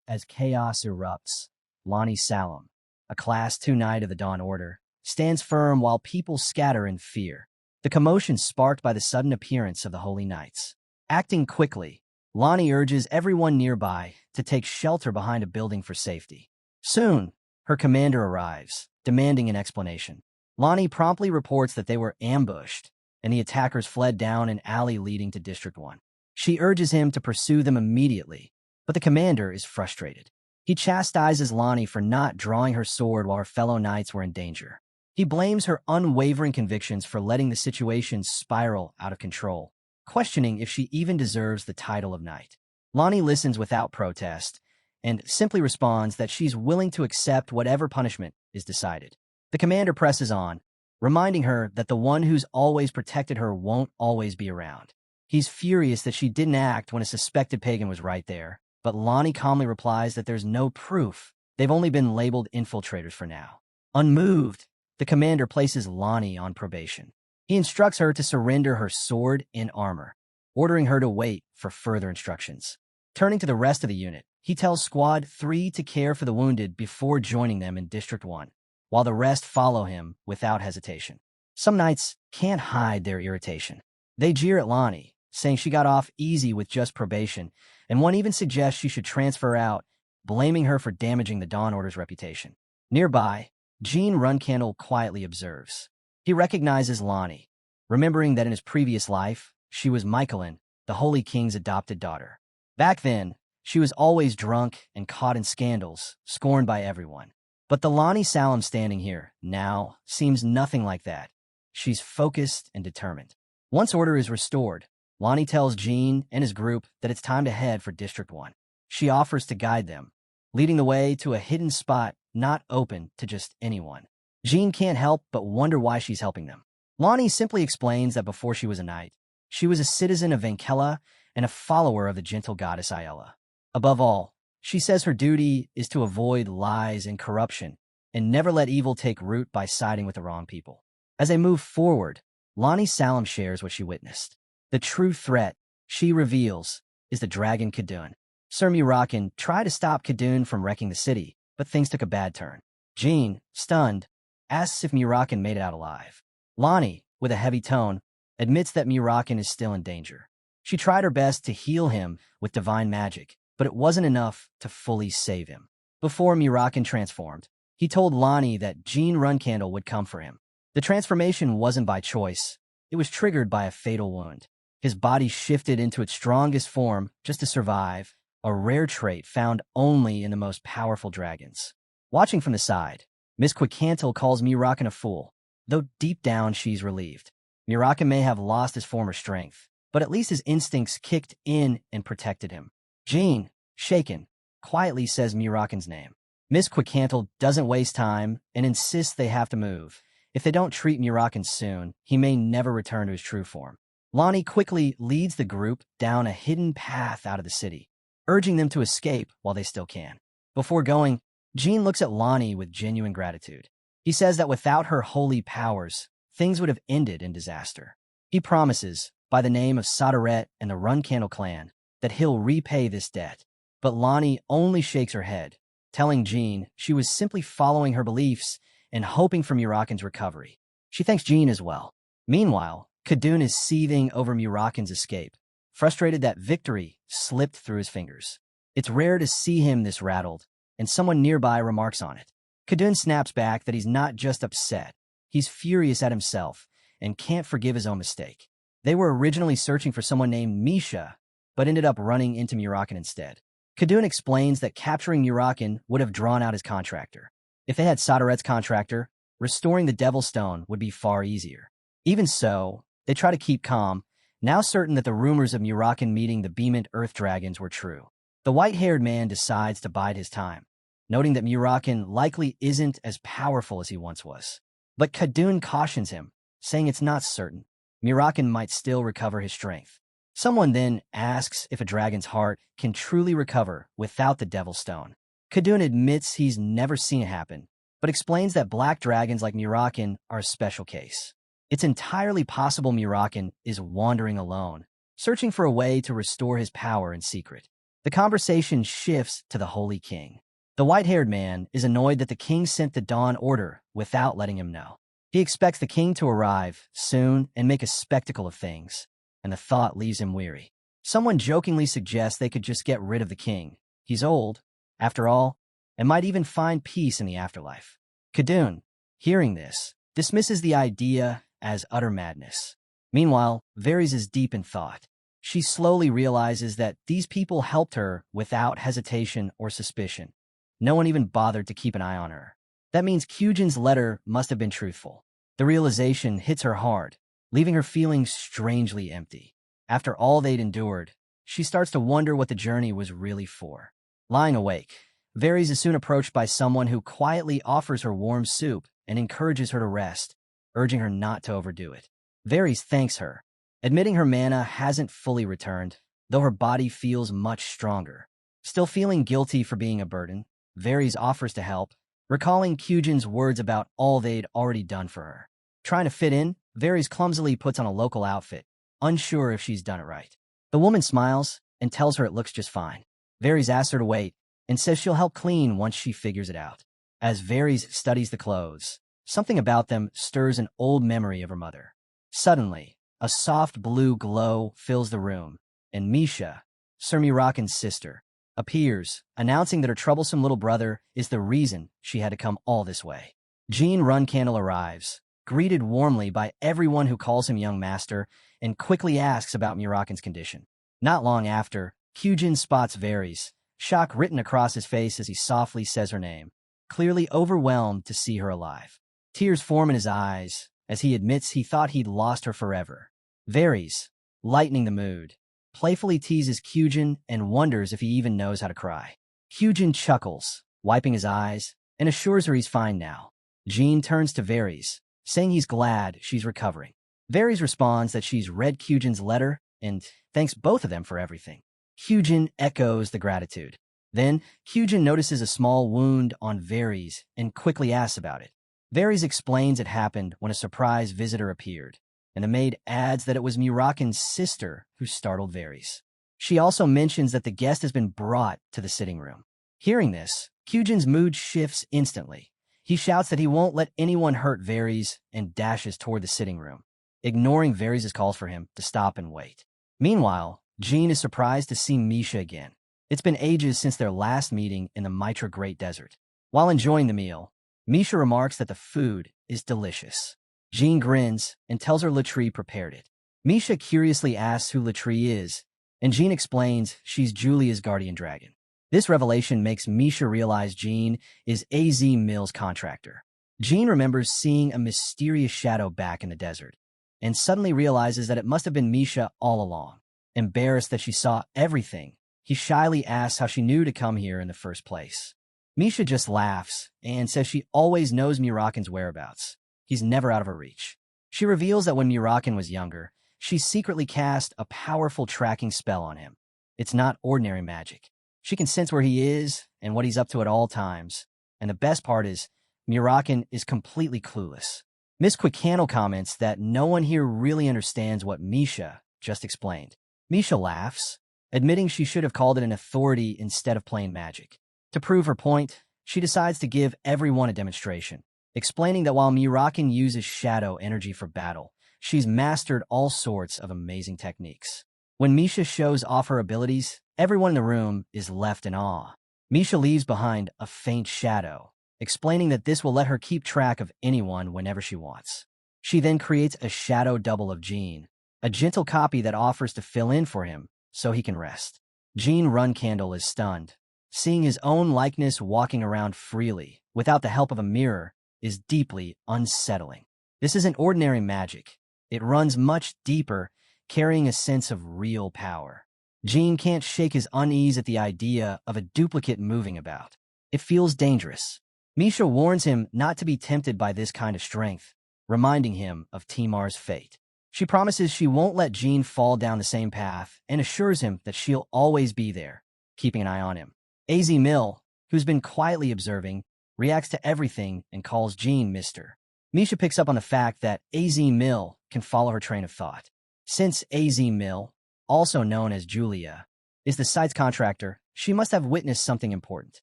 As chaos erupts, Lonnie Salome, a Class 2 knight of the Dawn Order, stands firm while people scatter in fear. The commotion sparked by the sudden appearance of the Holy Knights. Acting quickly, Lonnie urges everyone nearby to take shelter behind a building for safety. Soon, her commander arrives, demanding an explanation. Lonnie promptly reports that they were ambushed, and the attackers fled down an alley leading to District 1. She urges him to pursue them immediately, but the commander is frustrated. He chastises Lonnie for not drawing her sword while her fellow knights were in danger. He blames her unwavering convictions for letting the situation spiral out of control, questioning if she even deserves the title of knight. Lonnie listens without protest and simply responds that she's willing to accept whatever punishment is decided. The commander presses on, reminding her that the one who's always protected her won't always be around. He's furious that she didn't act when a suspected pagan was right there, but Lonnie calmly replies that there's no proof. They've only been labeled infiltrators for now. Unmoved, the commander places Lonnie on probation. He instructs her to surrender her sword and armor, ordering her to wait for further instructions. Turning to the rest of the unit, he tells Squad 3 to care for the wounded before joining them in District 1, while the rest follow him without hesitation. Some knights can't hide their irritation. They jeer at Lonnie, saying she got off easy with just probation, and one even suggests she should transfer out, blaming her for damaging the Dawn Order's reputation. Nearby, Gene Runcandle quietly observes. He recognizes Lonnie, remembering that in his previous life, she was Michaelin, the Holy King's adopted daughter. Back then, she was always drunk and caught in scandals, scorned by everyone. But the Lonnie Salem standing here, now, seems nothing like that. She's focused and determined. Once order is restored, Lonnie tells Gene and his group that it's time to head for District 1. She offers to guide them, leading the way to a hidden spot not open to just anyone. Gene can't help but wonder why she's helping them. Lonnie simply explains that before she was a knight, she was a citizen of Vankella and a follower of the gentle goddess Ayala. Above all, she says her duty is to avoid lies and corruption and never let evil take root by siding with the wrong people. As they move forward, Lonnie Salem shares what she witnessed. The true threat, she reveals, is the dragon Khadun. Sir Mirakin tried to stop Khadun from wrecking the city, but things took a bad turn. Gene, stunned, asks if Mirakin made it out alive. Lonnie, with a heavy tone, admits that Mirakin is still in danger. She tried her best to heal him with divine magic, but it wasn't enough to fully save him. Before Mirakin transformed, he told Lonnie that Gene Runcandle would come for him. The transformation wasn't by choice. It was triggered by a fatal wound. His body shifted into its strongest form just to survive, a rare trait found only in the most powerful dragons. Watching from the side, Miss Quicantle calls Mirakin a fool, though deep down she's relieved. Mirakin may have lost his former strength, but at least his instincts kicked in and protected him. Gene, shaken, quietly says Mirakin's name. Miss Quicantle doesn't waste time and insists they have to move. If they don't treat Mirakin soon, he may never return to his true form. Lonnie quickly leads the group down a hidden path out of the city, urging them to escape while they still can. Before going, Gene looks at Lonnie with genuine gratitude. He says that without her holy powers, things would have ended in disaster. He promises, by the name of Soderette and the Runcandle clan, that he'll repay this debt. But Lonnie only shakes her head, telling Gene she was simply following her beliefs and hoping for Mirakin's recovery. She thanks Gene as well. Meanwhile, Khadun is seething over Mirakin's escape, frustrated that victory slipped through his fingers. It's rare to see him this rattled, and someone nearby remarks on it. Khadun snaps back that he's not just upset, he's furious at himself and can't forgive his own mistake. They were originally searching for someone named Misha, but ended up running into Mirakin instead. Khadun explains that capturing Mirakin would have drawn out his contractor. If they had Soderette's contractor, restoring the Devil Stone would be far easier. Even so, they try to keep calm, now certain that the rumors of Mirakin meeting the Beament Earth Dragons were true. The white-haired man decides to bide his time, noting that Mirakin likely isn't as powerful as he once was. But Khadun cautions him, saying it's not certain. Mirakin might still recover his strength. Someone then asks if a dragon's heart can truly recover without the Devil Stone. Khadun admits he's never seen it happen, but explains that black dragons like Mirakin are a special case. It's entirely possible Mirakin is wandering alone, searching for a way to restore his power in secret. The conversation shifts to the Holy King. The white-haired man is annoyed that the king sent the Dawn Order without letting him know. He expects the king to arrive soon and make a spectacle of things, and the thought leaves him weary. Someone jokingly suggests they could just get rid of the king. He's old, after all, and might even find peace in the afterlife. Khadun, hearing this, dismisses the idea as utter madness. Meanwhile, Varys is deep in thought. She slowly realizes that these people helped her without hesitation or suspicion. No one even bothered to keep an eye on her. That means Kyujin's letter must have been truthful. The realization hits her hard, leaving her feeling strangely empty. After all they'd endured, she starts to wonder what the journey was really for. Lying awake, Varys is soon approached by someone who quietly offers her warm soup and encourages her to rest, urging her not to overdo it. Varys thanks her, admitting her mana hasn't fully returned, though her body feels much stronger. Still feeling guilty for being a burden, Varys offers to help, recalling Kyujin's words about all they'd already done for her. Trying to fit in, Varys clumsily puts on a local outfit, unsure if she's done it right. The woman smiles and tells her it looks just fine. Varys asks her to wait and says she'll help clean once she figures it out. As Varys studies the clothes, something about them stirs an old memory of her mother. Suddenly, a soft blue glow fills the room, and Misha, Sir Mirakin's sister, appears, announcing that her troublesome little brother is the reason she had to come all this way. Jean Runcandle arrives, greeted warmly by everyone who calls him young master, and quickly asks about Mirakin's condition. Not long after, Kyujin spots Varys, shock written across his face as he softly says her name, clearly overwhelmed to see her alive. Tears form in his eyes as he admits he thought he'd lost her forever. Varys, lightening the mood, playfully teases Kyujin and wonders if he even knows how to cry. Kyujin chuckles, wiping his eyes, and assures her he's fine now. Jean turns to Varys, saying he's glad she's recovering. Varys responds that she's read Kyujin's letter and thanks both of them for everything. Kyujin echoes the gratitude. Then, Kyujin notices a small wound on Varys and quickly asks about it. Varys explains it happened when a surprise visitor appeared, and the maid adds that it was Mirakin's sister who startled Varys. She also mentions that the guest has been brought to the sitting room. Hearing this, Kyujin's mood shifts instantly. He shouts that he won't let anyone hurt Varys and dashes toward the sitting room, ignoring Varys' calls for him to stop and wait. Meanwhile, Jean is surprised to see Misha again. It's been ages since their last meeting in the Mitra Great Desert. While enjoying the meal, Misha remarks that the food is delicious. Jean grins and tells her Latrie prepared it. Misha curiously asks who Latrie is, and Jean explains she's Julia's guardian dragon. This revelation makes Misha realize Jean is AZ Mill's contractor. Jean remembers seeing a mysterious shadow back in the desert, and suddenly realizes that it must have been Misha all along. Embarrassed that she saw everything, he shyly asks how she knew to come here in the first place. Misha just laughs and says she always knows Mirakin's whereabouts. He's never out of her reach. She reveals that when Mirakin was younger, she secretly cast a powerful tracking spell on him. It's not ordinary magic. She can sense where he is and what he's up to at all times. And the best part is, Mirakin is completely clueless. Miss Quickhandle comments that no one here really understands what Misha just explained. Misha laughs, admitting she should have called it an authority instead of plain magic. To prove her point, she decides to give everyone a demonstration, explaining that while Mirakin uses shadow energy for battle, she's mastered all sorts of amazing techniques. When Misha shows off her abilities, everyone in the room is left in awe. Misha leaves behind a faint shadow, explaining that this will let her keep track of anyone whenever she wants. She then creates a shadow double of Jean, a gentle copy that offers to fill in for him so he can rest. Jean Runcandle is stunned. Seeing his own likeness walking around freely, without the help of a mirror, is deeply unsettling. This isn't ordinary magic. It runs much deeper, carrying a sense of real power. Jean can't shake his unease at the idea of a duplicate moving about. It feels dangerous. Misha warns him not to be tempted by this kind of strength, reminding him of Timar's fate. She promises she won't let Jean fall down the same path and assures him that she'll always be there, keeping an eye on him. AZ Mill, who's been quietly observing, reacts to everything and calls Jean Mr. Misha picks up on the fact that AZ Mill can follow her train of thought. Since AZ Mill, also known as Julia, is the site's contractor, she must have witnessed something important.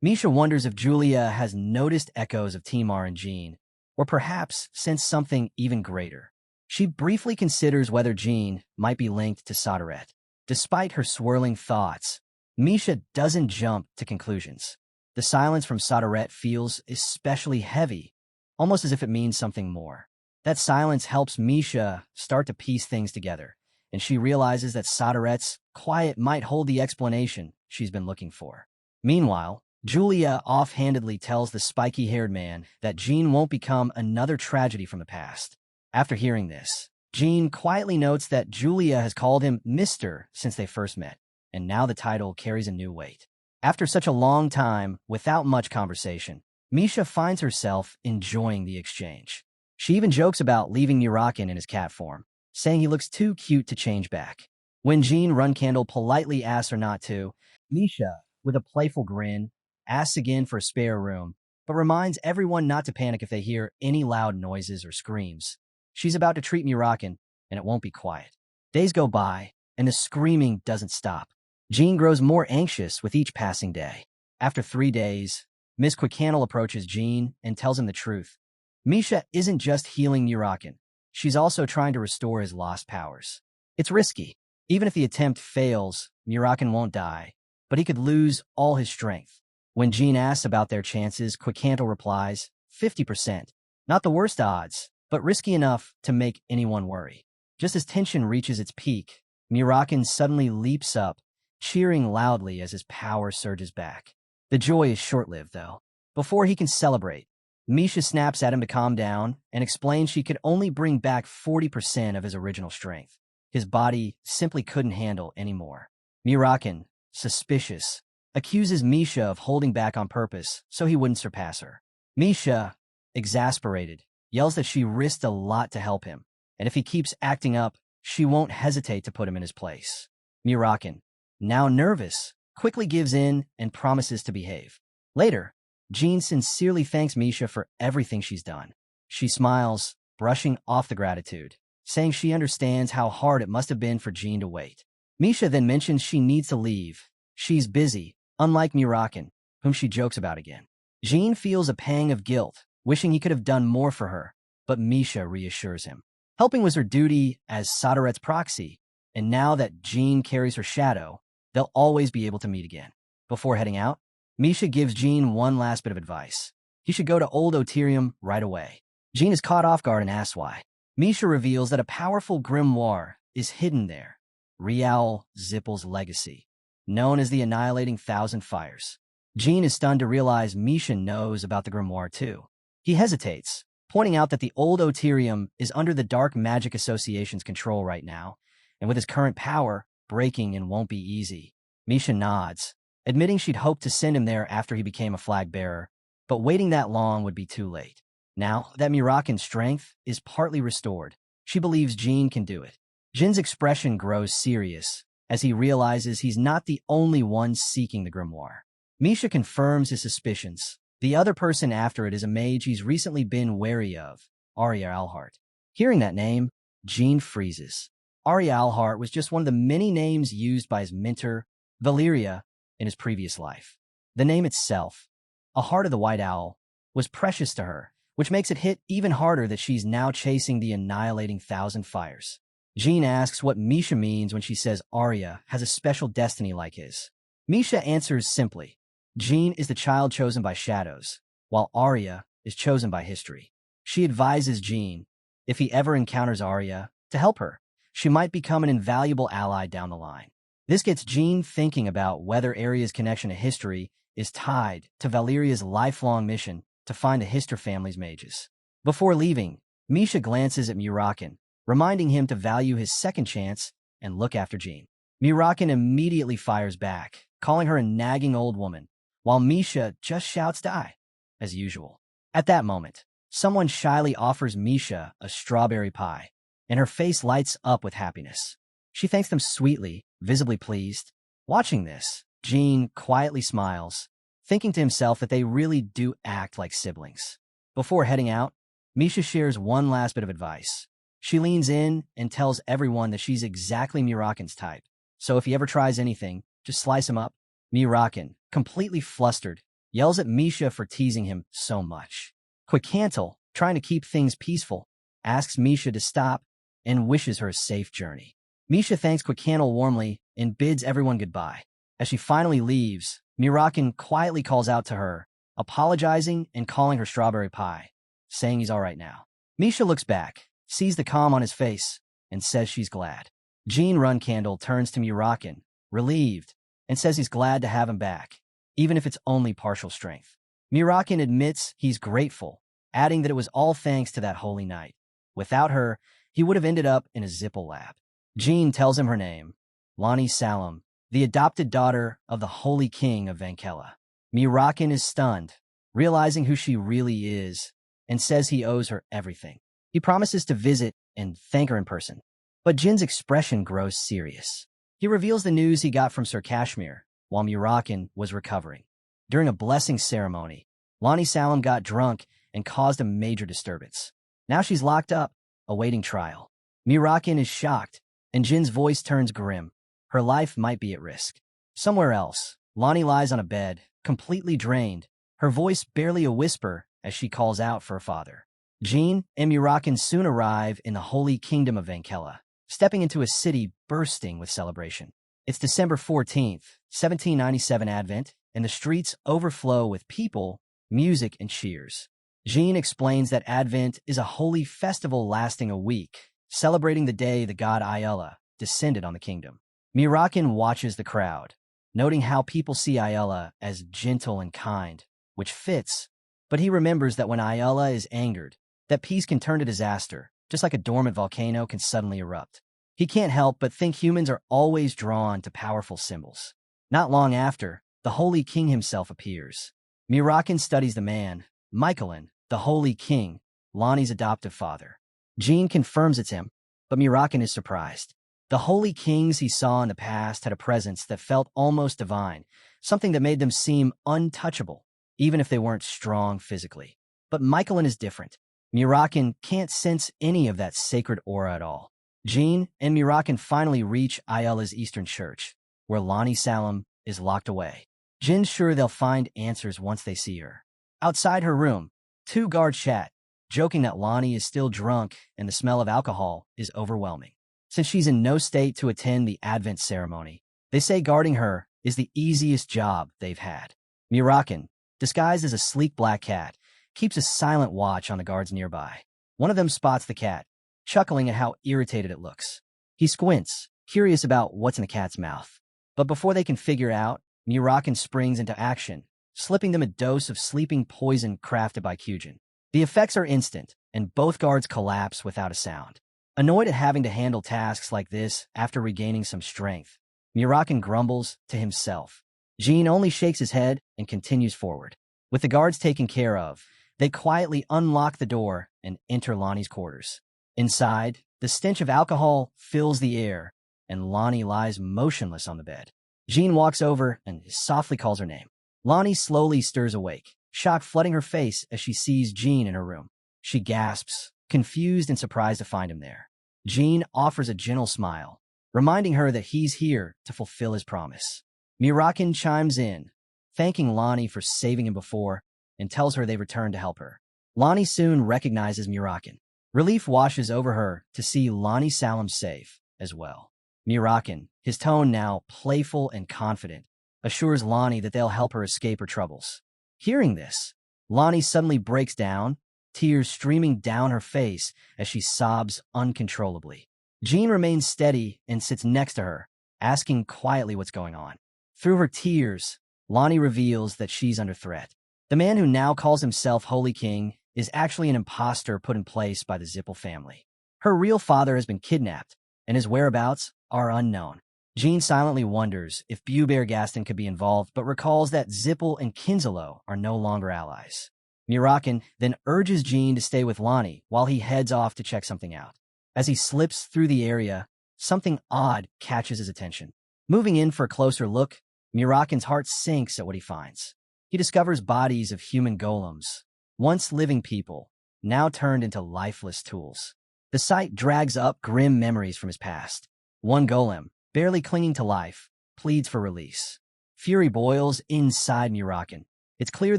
Misha wonders if Julia has noticed echoes of Timar and Jean, or perhaps sensed something even greater. She briefly considers whether Jean might be linked to Sodaret. Despite her swirling thoughts, Misha doesn't jump to conclusions. The silence from Sodaret feels especially heavy, almost as if it means something more. That silence helps Misha start to piece things together, and she realizes that Sodaret's quiet might hold the explanation she's been looking for. Meanwhile, Julia offhandedly tells the spiky-haired man that Jean won't become another tragedy from the past. After hearing this, Jean quietly notes that Julia has called him Mr. since they first met, and now the title carries a new weight. After such a long time, without much conversation, Misha finds herself enjoying the exchange. She even jokes about leaving Mirakin in his cat form, saying he looks too cute to change back. When Jean Runcandle politely asks her not to, Misha, with a playful grin, asks again for a spare room, but reminds everyone not to panic if they hear any loud noises or screams. She's about to treat Mirakin, and it won't be quiet. Days go by, and the screaming doesn't stop. Jean grows more anxious with each passing day. After 3 days, Miss Quickcandle approaches Jean and tells him the truth. Misha isn't just healing Mirakin. She's also trying to restore his lost powers. It's risky. Even if the attempt fails, Mirakin won't die, but he could lose all his strength. When Jean asks about their chances, Quickcandle replies, 50%. Not the worst odds, but risky enough to make anyone worry. Just as tension reaches its peak, Mirakin suddenly leaps up, cheering loudly as his power surges back. The joy is short-lived, though. Before he can celebrate, Misha snaps at him to calm down and explains she could only bring back 40% of his original strength. His body simply couldn't handle any more. Mirakin, suspicious, accuses Misha of holding back on purpose so he wouldn't surpass her. Misha, exasperated, yells that she risked a lot to help him, and if he keeps acting up, she won't hesitate to put him in his place. Mirakin, now nervous, quickly gives in and promises to behave. Later, Jean sincerely thanks Misha for everything she's done. She smiles, brushing off the gratitude, saying she understands how hard it must have been for Jean to wait. Misha then mentions she needs to leave. She's busy, unlike Mirakin, whom she jokes about again. Jean feels a pang of guilt, wishing he could have done more for her, but Misha reassures him. Helping was her duty as Soderet's proxy, and now that Jean carries her shadow, they'll always be able to meet again. Before heading out, Misha gives Jean one last bit of advice. He should go to Old Oterium right away. Jean is caught off guard and asks why. Misha reveals that a powerful grimoire is hidden there, Rial Zipple's legacy, known as the Annihilating Thousand Fires. Jean is stunned to realize Misha knows about the grimoire too. He hesitates, pointing out that the Old Oterium is under the Dark Magic Association's control right now, and with his current power, breaking it won't be easy. Misha nods, admitting she'd hoped to send him there after he became a flag bearer, but waiting that long would be too late. Now that Mirakin's strength is partly restored, she believes Jean can do it. Jin's expression grows serious as he realizes he's not the only one seeking the grimoire. Misha confirms his suspicions. The other person after it is a mage he's recently been wary of, Arya Alhart. Hearing that name, Jean freezes. Arya Alhart was just one of the many names used by his mentor, Valeria, in his previous life. The name itself, a Heart of the White Owl, was precious to her, which makes it hit even harder that she's now chasing the Annihilating Thousand Fires. Jean asks what Misha means when she says Arya has a special destiny like his. Misha answers simply, Jean is the child chosen by shadows, while Arya is chosen by history. She advises Jean, if he ever encounters Arya, to help her. She might become an invaluable ally down the line. This gets Jean thinking about whether Arya's connection to history is tied to Valeria's lifelong mission to find the Hister family's mages. Before leaving, Misha glances at Mirakin, reminding him to value his second chance and look after Jean. Mirakin immediately fires back, calling her a nagging old woman, while Misha just shouts die, as usual. At that moment, someone shyly offers Misha a strawberry pie, and her face lights up with happiness. She thanks them sweetly, visibly pleased. Watching this, Jean quietly smiles, thinking to himself that they really do act like siblings. Before heading out, Misha shares one last bit of advice. She leans in and tells everyone that she's exactly Mirakin's type, so if he ever tries anything, just slice him up. Mirakin, completely flustered, yells at Misha for teasing him so much. Quickcandle, trying to keep things peaceful, asks Misha to stop and wishes her a safe journey. Misha thanks Quickcandle warmly and bids everyone goodbye. As she finally leaves, Mirakin quietly calls out to her, apologizing and calling her strawberry pie, saying he's all right now. Misha looks back, sees the calm on his face, and says she's glad. Jean Runcandle turns to Mirakin, relieved, and says he's glad to have him back, even if it's only partial strength. Mirakin admits he's grateful, adding that it was all thanks to that holy night. Without her, he would have ended up in a Zipple lab. Jean tells him her name, Lani Salam, the adopted daughter of the Holy King of Vankella. Mirakin is stunned, realizing who she really is, and says he owes her everything. He promises to visit and thank her in person. But Jin's expression grows serious. He reveals the news he got from Sir Kashmir while Mirakin was recovering. During a blessing ceremony, Lonnie Salem got drunk and caused a major disturbance. Now she's locked up, awaiting trial. Mirakin is shocked, and Jin's voice turns grim. Her life might be at risk. Somewhere else, Lonnie lies on a bed, completely drained, her voice barely a whisper as she calls out for her father. Jin and Mirakin soon arrive in the holy kingdom of Vankella, stepping into a city bursting with celebration. It's December 14th, 1797 Advent, and the streets overflow with people, music, and cheers. Jin explains that Advent is a holy festival lasting a week, celebrating the day the god Ayala descended on the kingdom. Mirakin watches the crowd, noting how people see Ayala as gentle and kind, which fits, but he remembers that when Ayala is angered, that peace can turn to disaster, just like a dormant volcano can suddenly erupt. He can't help but think humans are always drawn to powerful symbols. Not long after, the Holy King himself appears. Mirakin studies the man, Michaelin, the Holy King, Lonnie's adoptive father. Jin confirms it's him, but Mirakin is surprised. The Holy Kings he saw in the past had a presence that felt almost divine, something that made them seem untouchable, even if they weren't strong physically. But Michaelin is different. Mirakin can't sense any of that sacred aura at all. Jin and Mirakin finally reach Ayala's Eastern Church, where Lonnie Salem is locked away. Jin's sure they'll find answers once they see her. Outside her room, two guards chat, joking that Lonnie is still drunk and the smell of alcohol is overwhelming. Since she's in no state to attend the Advent ceremony, they say guarding her is the easiest job they've had. Mirakin, disguised as a sleek black cat, keeps a silent watch on the guards nearby. One of them spots the cat, chuckling at how irritated it looks. He squints, curious about what's in the cat's mouth. But before they can figure out, Mirakin springs into action, slipping them a dose of sleeping poison crafted by Kyujin. The effects are instant, and both guards collapse without a sound. Annoyed at having to handle tasks like this after regaining some strength, Mirakin grumbles to himself. Jin only shakes his head and continues forward. With the guards taken care of, they quietly unlock the door and enter Lonnie's quarters. Inside, the stench of alcohol fills the air, and Lonnie lies motionless on the bed. Jin walks over and softly calls her name. Lonnie slowly stirs awake, shock flooding her face as she sees Jin in her room. She gasps, confused and surprised to find him there. Jin offers a gentle smile, reminding her that he's here to fulfill his promise. Mirakin chimes in, thanking Lonnie for saving him before, and tells her they've returned to help her. Lonnie soon recognizes Mirakin. Relief washes over her to see Lonnie Salem safe as well. Mirakin, his tone now playful and confident, assures Lonnie that they'll help her escape her troubles. Hearing this, Lonnie suddenly breaks down, tears streaming down her face as she sobs uncontrollably. Jin remains steady and sits next to her, asking quietly what's going on. Through her tears, Lonnie reveals that she's under threat. The man who now calls himself Holy King is actually an imposter put in place by the Zipple family. Her real father has been kidnapped, and his whereabouts are unknown. Jin silently wonders if Bear Gaston could be involved, but recalls that Zipple and Kinzalo are no longer allies. Mirakin then urges Jin to stay with Lonnie while he heads off to check something out. As he slips through the area, something odd catches his attention. Moving in for a closer look, Mirakin's heart sinks at what he finds. He discovers bodies of human golems, once living people, now turned into lifeless tools. The sight drags up grim memories from his past. One golem, barely clinging to life, pleads for release. Fury boils inside Mirakin. It's clear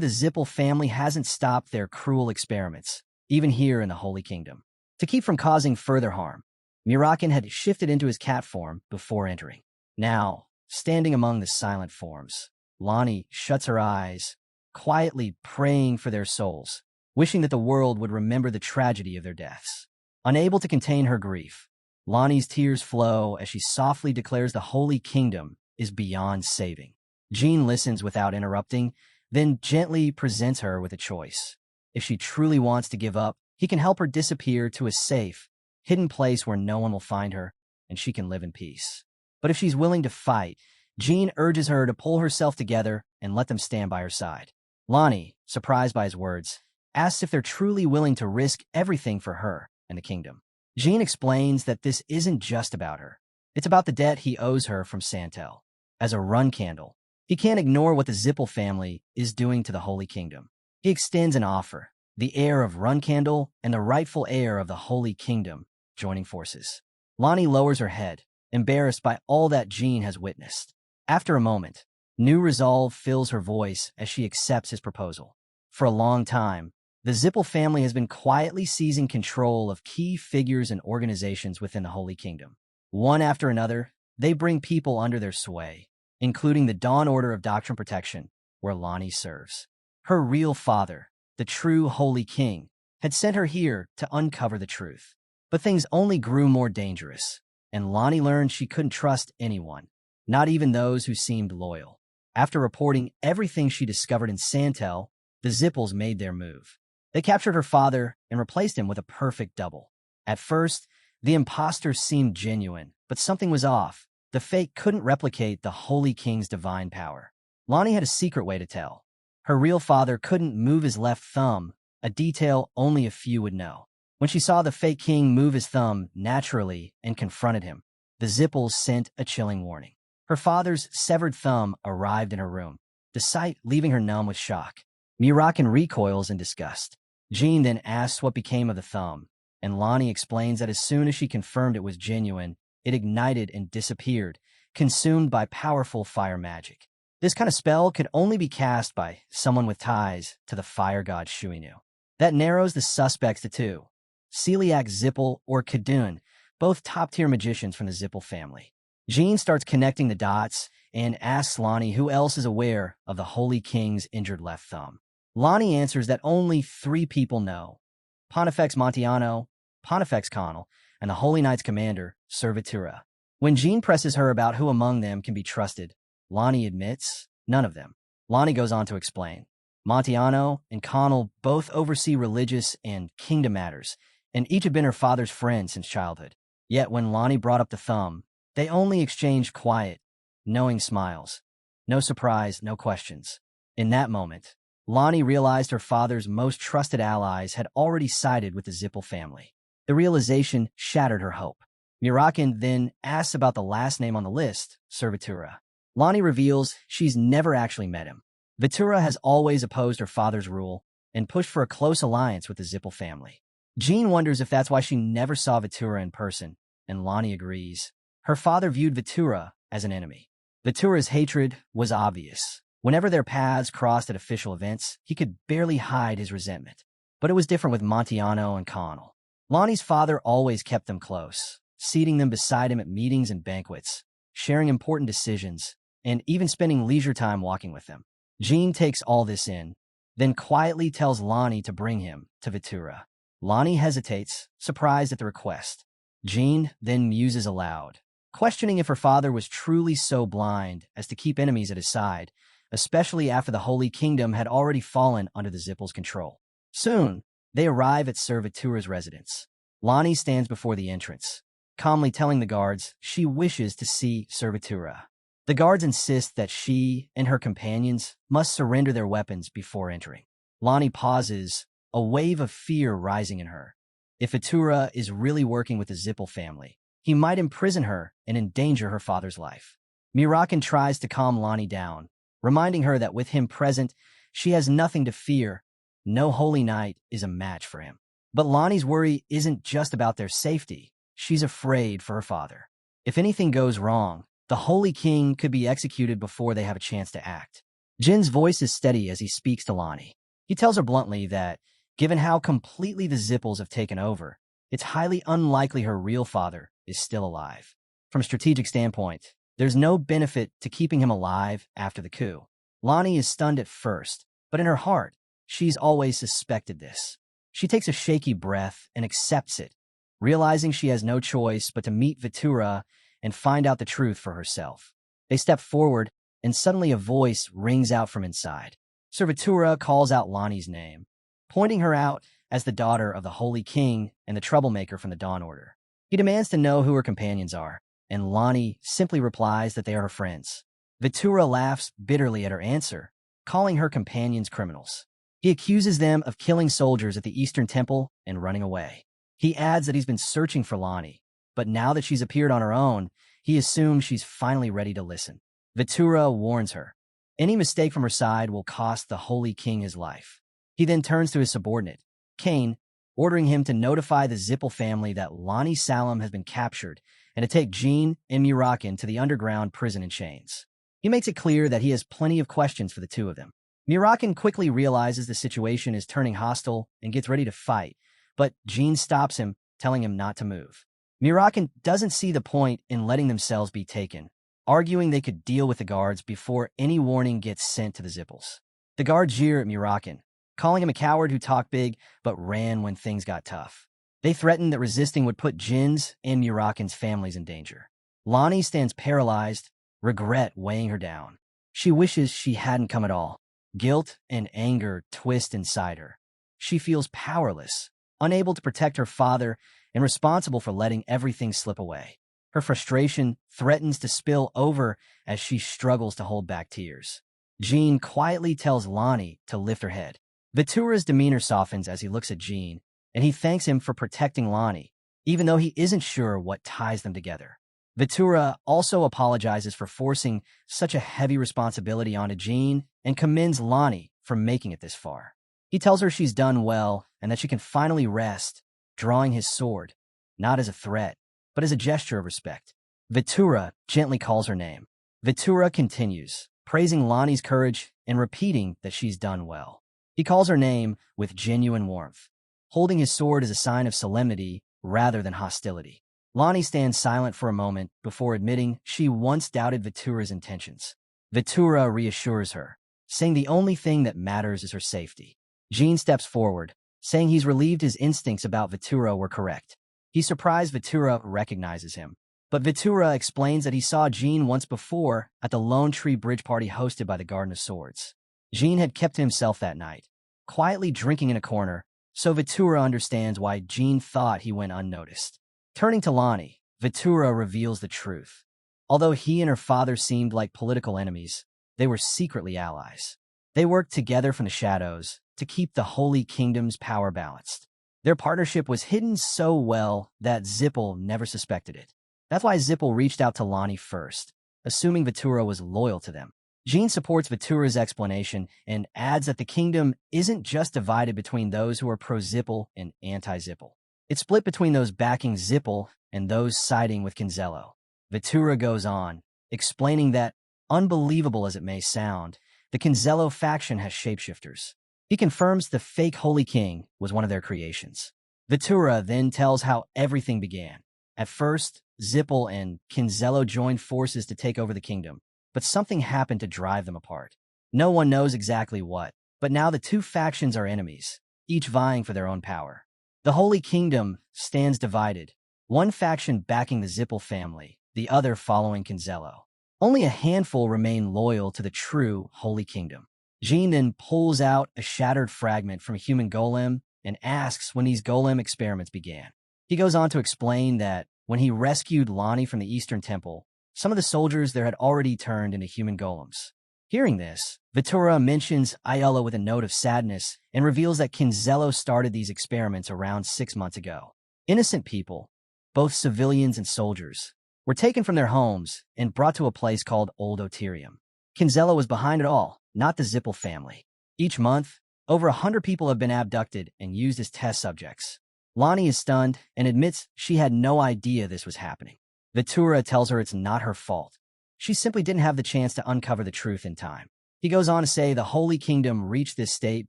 the Zipple family hasn't stopped their cruel experiments, even here in the Holy Kingdom. To keep from causing further harm, Mirakin had shifted into his cat form before entering. Now, standing among the silent forms, Lonnie shuts her eyes, quietly praying for their souls, wishing that the world would remember the tragedy of their deaths. Unable to contain her grief, Lonnie's tears flow as she softly declares the Holy Kingdom is beyond saving. Jin listens without interrupting, then gently presents her with a choice. If she truly wants to give up, he can help her disappear to a safe, hidden place where no one will find her, and she can live in peace. But if she's willing to fight, Jin urges her to pull herself together and let them stand by her side. Lonnie, surprised by his words, asks if they're truly willing to risk everything for her and the kingdom. Jin explains that this isn't just about her. It's about the debt he owes her from Santel. As a Runcandle, he can't ignore what the Zipple family is doing to the Holy Kingdom. He extends an offer, the heir of Runcandle and the rightful heir of the Holy Kingdom, joining forces. Lonnie lowers her head, embarrassed by all that Jean has witnessed. After a moment, new resolve fills her voice as she accepts his proposal. For a long time, the Zipple family has been quietly seizing control of key figures and organizations within the Holy Kingdom. One after another, they bring people under their sway, including the Dawn Order of Doctrine Protection, where Lonnie serves. Her real father, the true Holy King, had sent her here to uncover the truth. But things only grew more dangerous, and Lonnie learned she couldn't trust anyone, not even those who seemed loyal. After reporting everything she discovered in Santel, the Zipples made their move. They captured her father and replaced him with a perfect double. At first, the imposter seemed genuine, but something was off. The fake couldn't replicate the Holy King's divine power. Lonnie had a secret way to tell. Her real father couldn't move his left thumb, a detail only a few would know. When she saw the fake king move his thumb naturally and confronted him, the Zipples sent a chilling warning. Her father's severed thumb arrived in her room, the sight leaving her numb with shock. Mirakin recoils in disgust. Jean then asks what became of the thumb, and Lonnie explains that as soon as she confirmed it was genuine, it ignited and disappeared, consumed by powerful fire magic. This kind of spell could only be cast by someone with ties to the fire god Shuinu. That narrows the suspects to two: Celiac Zipple or Kadun, both top-tier magicians from the Zipple family. Jean starts connecting the dots and asks Lonnie who else is aware of the Holy King's injured left thumb. Lonnie answers that only 3 people know: Pontifex Montiano, Pontifex Connell, and the Holy Knight's commander, Servitura. When Jean presses her about who among them can be trusted, Lonnie admits none of them. Lonnie goes on to explain. Montiano and Connell both oversee religious and kingdom matters, and each have been her father's friends since childhood. Yet when Lonnie brought up the thumb, they only exchanged quiet, knowing smiles. No surprise, no questions. In that moment, Lonnie realized her father's most trusted allies had already sided with the Zipple family. The realization shattered her hope. Mirakin then asks about the last name on the list, Servitura. Lonnie reveals she's never actually met him. Vitura has always opposed her father's rule and pushed for a close alliance with the Zipple family. Jean wonders if that's why she never saw Vitura in person, and Lonnie agrees. Her father viewed Vitura as an enemy. Vitura's hatred was obvious. Whenever their paths crossed at official events, he could barely hide his resentment. But it was different with Montiano and Connell. Lonnie's father always kept them close, seating them beside him at meetings and banquets, sharing important decisions, and even spending leisure time walking with them. Jean takes all this in, then quietly tells Lonnie to bring him to Vitura. Lonnie hesitates, surprised at the request. Jean then muses aloud, questioning if her father was truly so blind as to keep enemies at his side, especially after the Holy Kingdom had already fallen under the Zipple's control. Soon, they arrive at Sir Vitura's residence. Lonnie stands before the entrance, calmly telling the guards she wishes to see Sir Vitura. The guards insist that she and her companions must surrender their weapons before entering. Lonnie pauses, a wave of fear rising in her. If Vitura is really working with the Zipple family, he might imprison her and endanger her father's life. Mirakin tries to calm Lonnie down, reminding her that with him present, she has nothing to fear. No Holy Knight is a match for him. But Lonnie's worry isn't just about their safety. She's afraid for her father. If anything goes wrong, the Holy King could be executed before they have a chance to act. Jin's voice is steady as he speaks to Lonnie. He tells her bluntly that, given how completely the Zipples have taken over, it's highly unlikely her real father is still alive. From a strategic standpoint, there's no benefit to keeping him alive after the coup. Lonnie is stunned at first, but in her heart, she's always suspected this. She takes a shaky breath and accepts it, realizing she has no choice but to meet Vitura and find out the truth for herself. They step forward, and suddenly a voice rings out from inside. Sir Vitura calls out Lonnie's name, pointing her out as the daughter of the Holy King and the troublemaker from the Dawn Order. He demands to know who her companions are, and Lonnie simply replies that they are her friends. Vitura laughs bitterly at her answer, calling her companions criminals. He accuses them of killing soldiers at the Eastern Temple and running away. He adds that he's been searching for Lonnie, but now that she's appeared on her own, he assumes she's finally ready to listen. Vitura warns her. Any mistake from her side will cost the Holy King his life. He then turns to his subordinate, Kane, ordering him to notify the Zipple family that Lonnie Salem has been captured and to take Jean and Mirakin to the underground prison in chains. He makes it clear that he has plenty of questions for the two of them. Mirakin quickly realizes the situation is turning hostile and gets ready to fight, but Jean stops him, telling him not to move. Mirakin doesn't see the point in letting themselves be taken, arguing they could deal with the guards before any warning gets sent to the Zipples. The guards jeer at Mirakin, calling him a coward who talked big but ran when things got tough. They threaten that resisting would put Jin's and Mirakin's families in danger. Lonnie stands paralyzed, regret weighing her down. She wishes she hadn't come at all. Guilt and anger twist inside her. She feels powerless, unable to protect her father, and responsible for letting everything slip away. Her frustration threatens to spill over as she struggles to hold back tears. Jean quietly tells Lonnie to lift her head. Vitura's demeanor softens as he looks at Jean, and he thanks him for protecting Lonnie, even though he isn't sure what ties them together. Vitura also apologizes for forcing such a heavy responsibility onto Jean and commends Lonnie for making it this far. He tells her she's done well and that she can finally rest, drawing his sword, not as a threat, but as a gesture of respect. Vitura gently calls her name. Vitura continues, praising Lonnie's courage and repeating that she's done well. He calls her name with genuine warmth, holding his sword as a sign of solemnity rather than hostility. Lonnie stands silent for a moment before admitting she once doubted Vitura's intentions. Vitura reassures her, saying the only thing that matters is her safety. Jean steps forward, saying he's relieved his instincts about Vitura were correct. He's surprised Vitura recognizes him, but Vitura explains that he saw Jean once before at the Lone Tree Bridge party hosted by the Garden of Swords. Jean had kept to himself that night, quietly drinking in a corner, so Vitura understands why Jean thought he went unnoticed. Turning to Lonnie, Vitura reveals the truth. Although he and her father seemed like political enemies, they were secretly allies. They worked together from the shadows to keep the Holy Kingdom's power balanced. Their partnership was hidden so well that Zipple never suspected it. That's why Zipple reached out to Lonnie first, assuming Vitura was loyal to them. Jean supports Vitura's explanation and adds that the kingdom isn't just divided between those who are pro-Zipple and anti-Zipple. It's split between those backing Zipple and those siding with Kinzello. Vitura goes on, explaining that, unbelievable as it may sound, the Kinzello faction has shapeshifters. He confirms the fake Holy King was one of their creations. Vitura then tells how everything began. At first, Zipple and Kinzello joined forces to take over the kingdom, but something happened to drive them apart. No one knows exactly what, but now the two factions are enemies, each vying for their own power. The Holy Kingdom stands divided, one faction backing the Zipple family, the other following Kinzello. Only a handful remain loyal to the true Holy Kingdom. Jean then pulls out a shattered fragment from a human golem and asks when these golem experiments began. He goes on to explain that when he rescued Lonnie from the Eastern Temple, some of the soldiers there had already turned into human golems. Hearing this, Vitura mentions Ayala with a note of sadness and reveals that Kinzello started these experiments around 6 months ago. Innocent people, both civilians and soldiers, were taken from their homes and brought to a place called Old Oterium. Kinzello was behind it all, not the Zipple family. Each month, over 100 people have been abducted and used as test subjects. Lonnie is stunned and admits she had no idea this was happening. Vitura tells her it's not her fault. She simply didn't have the chance to uncover the truth in time. He goes on to say the Holy Kingdom reached this state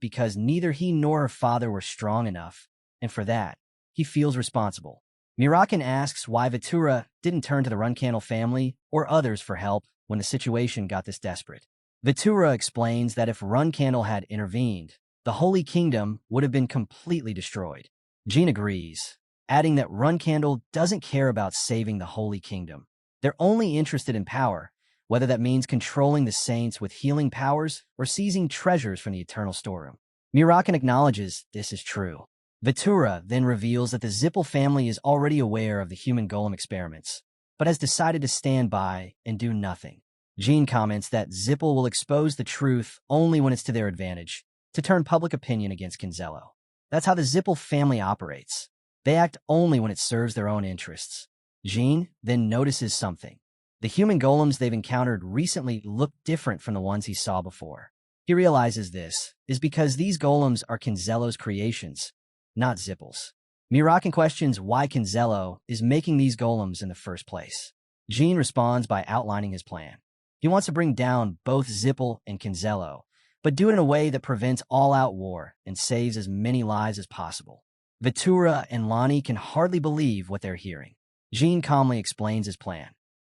because neither he nor her father were strong enough, and for that, he feels responsible. Mirakin asks why Vitura didn't turn to the Runcandle family or others for help when the situation got this desperate. Vitura explains that if Runcandle had intervened, the Holy Kingdom would have been completely destroyed. Jean agrees, adding that Runcandle doesn't care about saving the Holy Kingdom. They're only interested in power, whether that means controlling the saints with healing powers or seizing treasures from the eternal storeroom. Mirakin acknowledges this is true. Vitura then reveals that the Zipple family is already aware of the human golem experiments, but has decided to stand by and do nothing. Jean comments that Zipple will expose the truth only when it's to their advantage, to turn public opinion against Kinzello. That's how the Zipple family operates. They act only when it serves their own interests. Jean then notices something. The human golems they've encountered recently look different from the ones he saw before. He realizes this is because these golems are Kinzello's creations, not Zipple's. Mirakin questions why Kinzello is making these golems in the first place. Jean responds by outlining his plan. He wants to bring down both Zipple and Kinzello, but do it in a way that prevents all-out war and saves as many lives as possible. Vitura and Lonnie can hardly believe what they're hearing. Jean calmly explains his plan.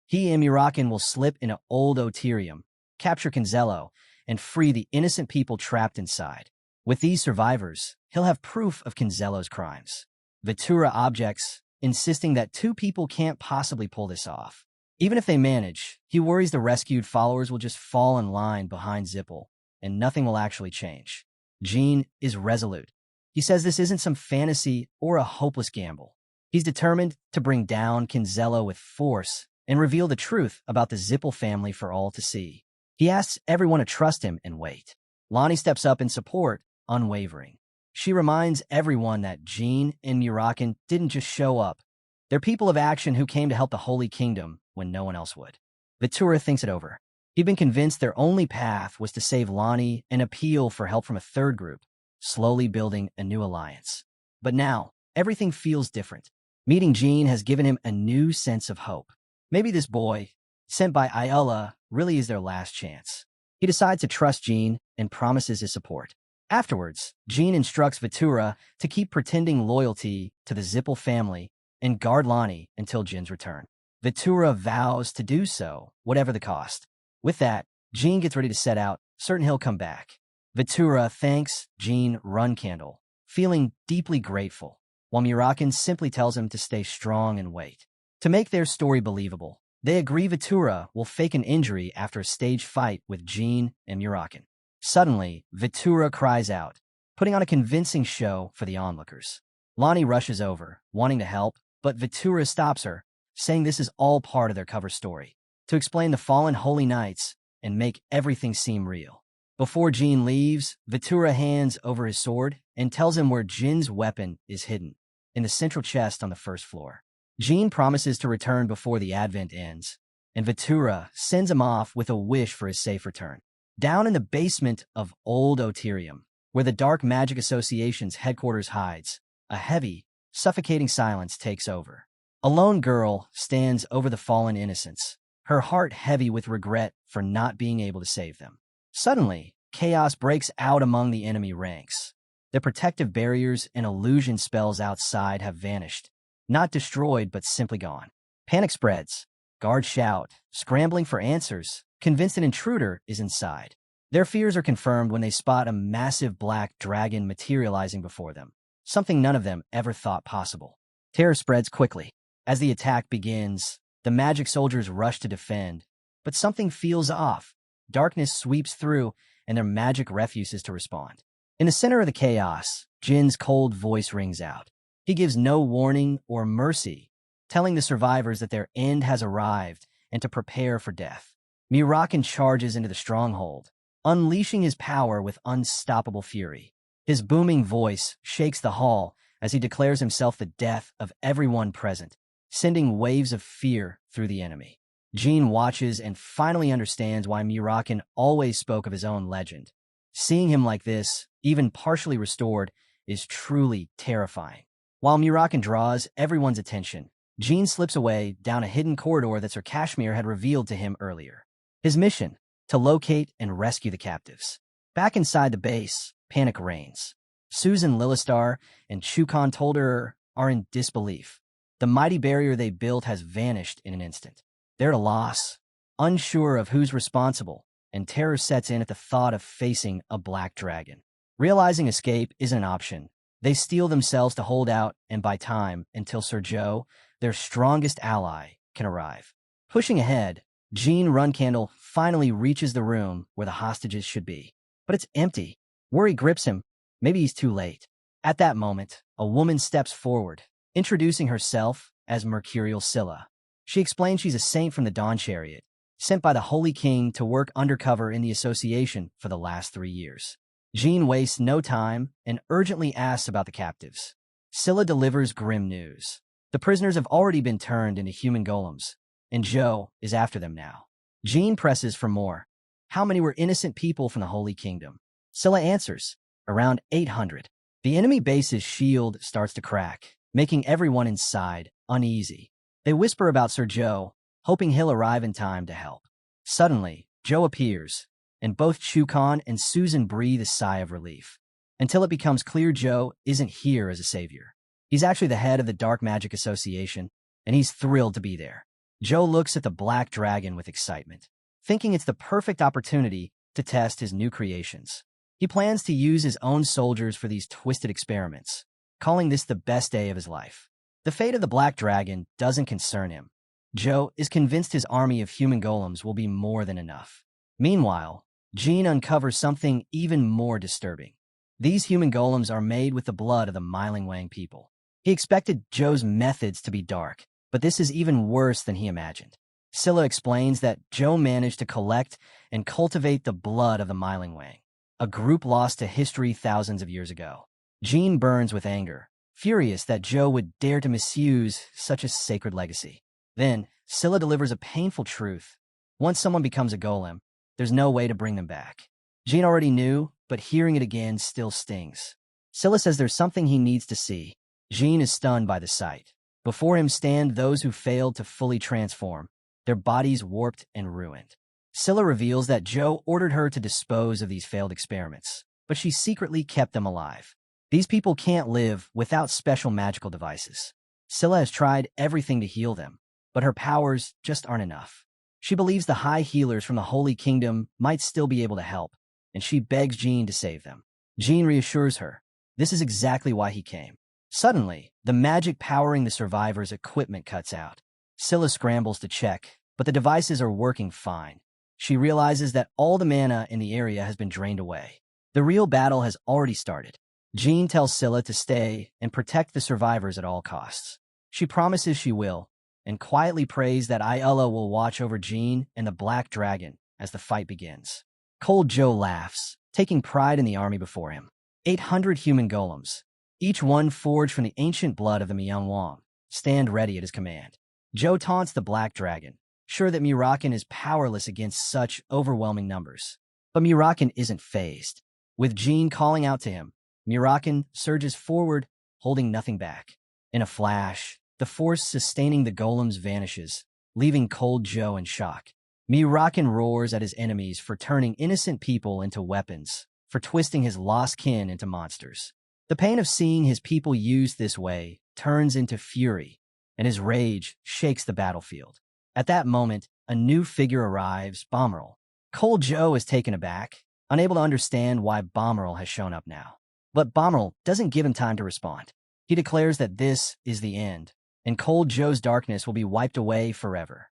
He and Mirakin will slip into Old Oterium, capture Kinzello, and free the innocent people trapped inside. With these survivors, he'll have proof of Kinzello's crimes. Vitura objects, insisting that two people can't possibly pull this off. Even if they manage, he worries the rescued followers will just fall in line behind Zipple, and nothing will actually change. Jean is resolute. He says this isn't some fantasy or a hopeless gamble. He's determined to bring down Kinzello with force and reveal the truth about the Zipple family for all to see. He asks everyone to trust him and wait. Lonnie steps up in support, unwavering. She reminds everyone that Jean and Mirakin didn't just show up. They're people of action who came to help the Holy Kingdom when no one else would. Vitura thinks it over. He'd been convinced their only path was to save Lonnie and appeal for help from a third group, slowly building a new alliance. But now, everything feels different. Meeting Jean has given him a new sense of hope. Maybe this boy, sent by Ayala, really is their last chance. He decides to trust Jean and promises his support. Afterwards, Jean instructs Vitura to keep pretending loyalty to the Zipple family and guard Lonnie until Jin's return. Vitura vows to do so, whatever the cost. With that, Jean gets ready to set out, certain he'll come back. Vitura thanks Jean Runcandle, feeling deeply grateful, while Mirakin simply tells him to stay strong and wait. To make their story believable, they agree Vitura will fake an injury after a staged fight with Jean and Mirakin. Suddenly, Vitura cries out, putting on a convincing show for the onlookers. Lonnie rushes over, wanting to help, but Vitura stops her, saying this is all part of their cover story, to explain the fallen holy knights and make everything seem real. Before Jean leaves, Vitura hands over his sword and tells him where Jin's weapon is hidden, in the central chest on the first floor. Jean promises to return before the advent ends, and Vitura sends him off with a wish for his safe return. Down in the basement of Old Oterium, where the Dark Magic Association's headquarters hides, a heavy, suffocating silence takes over. A lone girl stands over the fallen innocents, her heart heavy with regret for not being able to save them. Suddenly, chaos breaks out among the enemy ranks. The protective barriers and illusion spells outside have vanished, not destroyed but simply gone. Panic spreads. Guards shout, scrambling for answers, convinced an intruder is inside. Their fears are confirmed when they spot a massive black dragon materializing before them, something none of them ever thought possible. Terror spreads quickly. As the attack begins, the magic soldiers rush to defend, but something feels off. Darkness sweeps through, and their magic refuses to respond. In the center of the chaos, Jin's cold voice rings out. He gives no warning or mercy, telling the survivors that their end has arrived and to prepare for death. Mirakin charges into the stronghold, unleashing his power with unstoppable fury. His booming voice shakes the hall as he declares himself the death of everyone present, sending waves of fear through the enemy. Jean watches and finally understands why Mirakin always spoke of his own legend. Seeing him like this, even partially restored, is truly terrifying. While Mirakin draws everyone's attention, Jean slips away down a hidden corridor that Sir Kashmir had revealed to him earlier. His mission, to locate and rescue the captives. Back inside the base, panic reigns. Susan Lillistar and Chukon Tolder are in disbelief. The mighty barrier they built has vanished in an instant. They're at a loss, unsure of who's responsible, and terror sets in at the thought of facing a black dragon. Realizing escape isn't an option, they steel themselves to hold out and buy time until Sir Joe, their strongest ally, can arrive. Pushing ahead, Jean Runcandle finally reaches the room where the hostages should be. But it's empty. Worry grips him. Maybe he's too late. At that moment, a woman steps forward, introducing herself as Mercurial Scylla. She explains she's a saint from the Dawn Chariot, sent by the Holy King to work undercover in the Association for the last 3 years. Jean wastes no time and urgently asks about the captives. Scylla delivers grim news. The prisoners have already been turned into human golems, and Joe is after them now. Jean presses for more. how many were innocent people from the Holy Kingdom. Scylla answers, around 800. The enemy base's shield starts to crack, making everyone inside uneasy. They whisper about Sir Joe, hoping he'll arrive in time to help. Suddenly, Joe appears, and both Chukon and Susan breathe a sigh of relief, until it becomes clear Joe isn't here as a savior. He's actually the head of the Dark Magic Association, and he's thrilled to be there. Joe looks at the black dragon with excitement, thinking it's the perfect opportunity to test his new creations. He plans to use his own soldiers for these twisted experiments, calling this the best day of his life. The fate of the black dragon doesn't concern him. Joe is convinced his army of human golems will be more than enough. Meanwhile, Jean uncovers something even more disturbing. These human golems are made with the blood of the Miling Wang people. He expected Joe's methods to be dark, but this is even worse than he imagined. Scylla explains that Joe managed to collect and cultivate the blood of the Miling Wang, a group lost to history thousands of years ago. Jean burns with anger, furious that Joe would dare to misuse such a sacred legacy. Then, Scylla delivers a painful truth. Once someone becomes a golem, there's no way to bring them back. Jean already knew, but hearing it again still stings. Scylla says there's something he needs to see. Jean is stunned by the sight. Before him stand those who failed to fully transform, their bodies warped and ruined. Scylla reveals that Joe ordered her to dispose of these failed experiments, but she secretly kept them alive. These people can't live without special magical devices. Scylla has tried everything to heal them, but her powers just aren't enough. She believes the high healers from the Holy Kingdom might still be able to help, and she begs Jean to save them. Jean reassures her. This is exactly why he came. Suddenly, the magic powering the survivors' equipment cuts out. Scylla scrambles to check, but the devices are working fine. She realizes that all the mana in the area has been drained away. The real battle has already started. Jean tells Scylla to stay and protect the survivors at all costs. She promises she will, and quietly prays that Ayala will watch over Jean and the Black Dragon as the fight begins. Cold Joe laughs, taking pride in the army before him. 800 human golems, each one forged from the ancient blood of the Mianwang, stand ready at his command. Joe taunts the Black Dragon, sure that mirakin is powerless against such overwhelming numbers. But mirakin isn't fazed. With Jean calling out to him, mirakin surges forward, holding nothing back. In a flash, the force sustaining the golems vanishes, leaving Cold Joe in shock. mirakin roars at his enemies for turning innocent people into weapons, for twisting his lost kin into monsters. The pain of seeing his people used this way turns into fury, and his rage shakes the battlefield. At that moment, a new figure arrives, Bommerl. Cold Joe is taken aback, unable to understand why Bommerl has shown up now. But Bommerl doesn't give him time to respond. He declares that this is the end, and Cold Joe's darkness will be wiped away forever.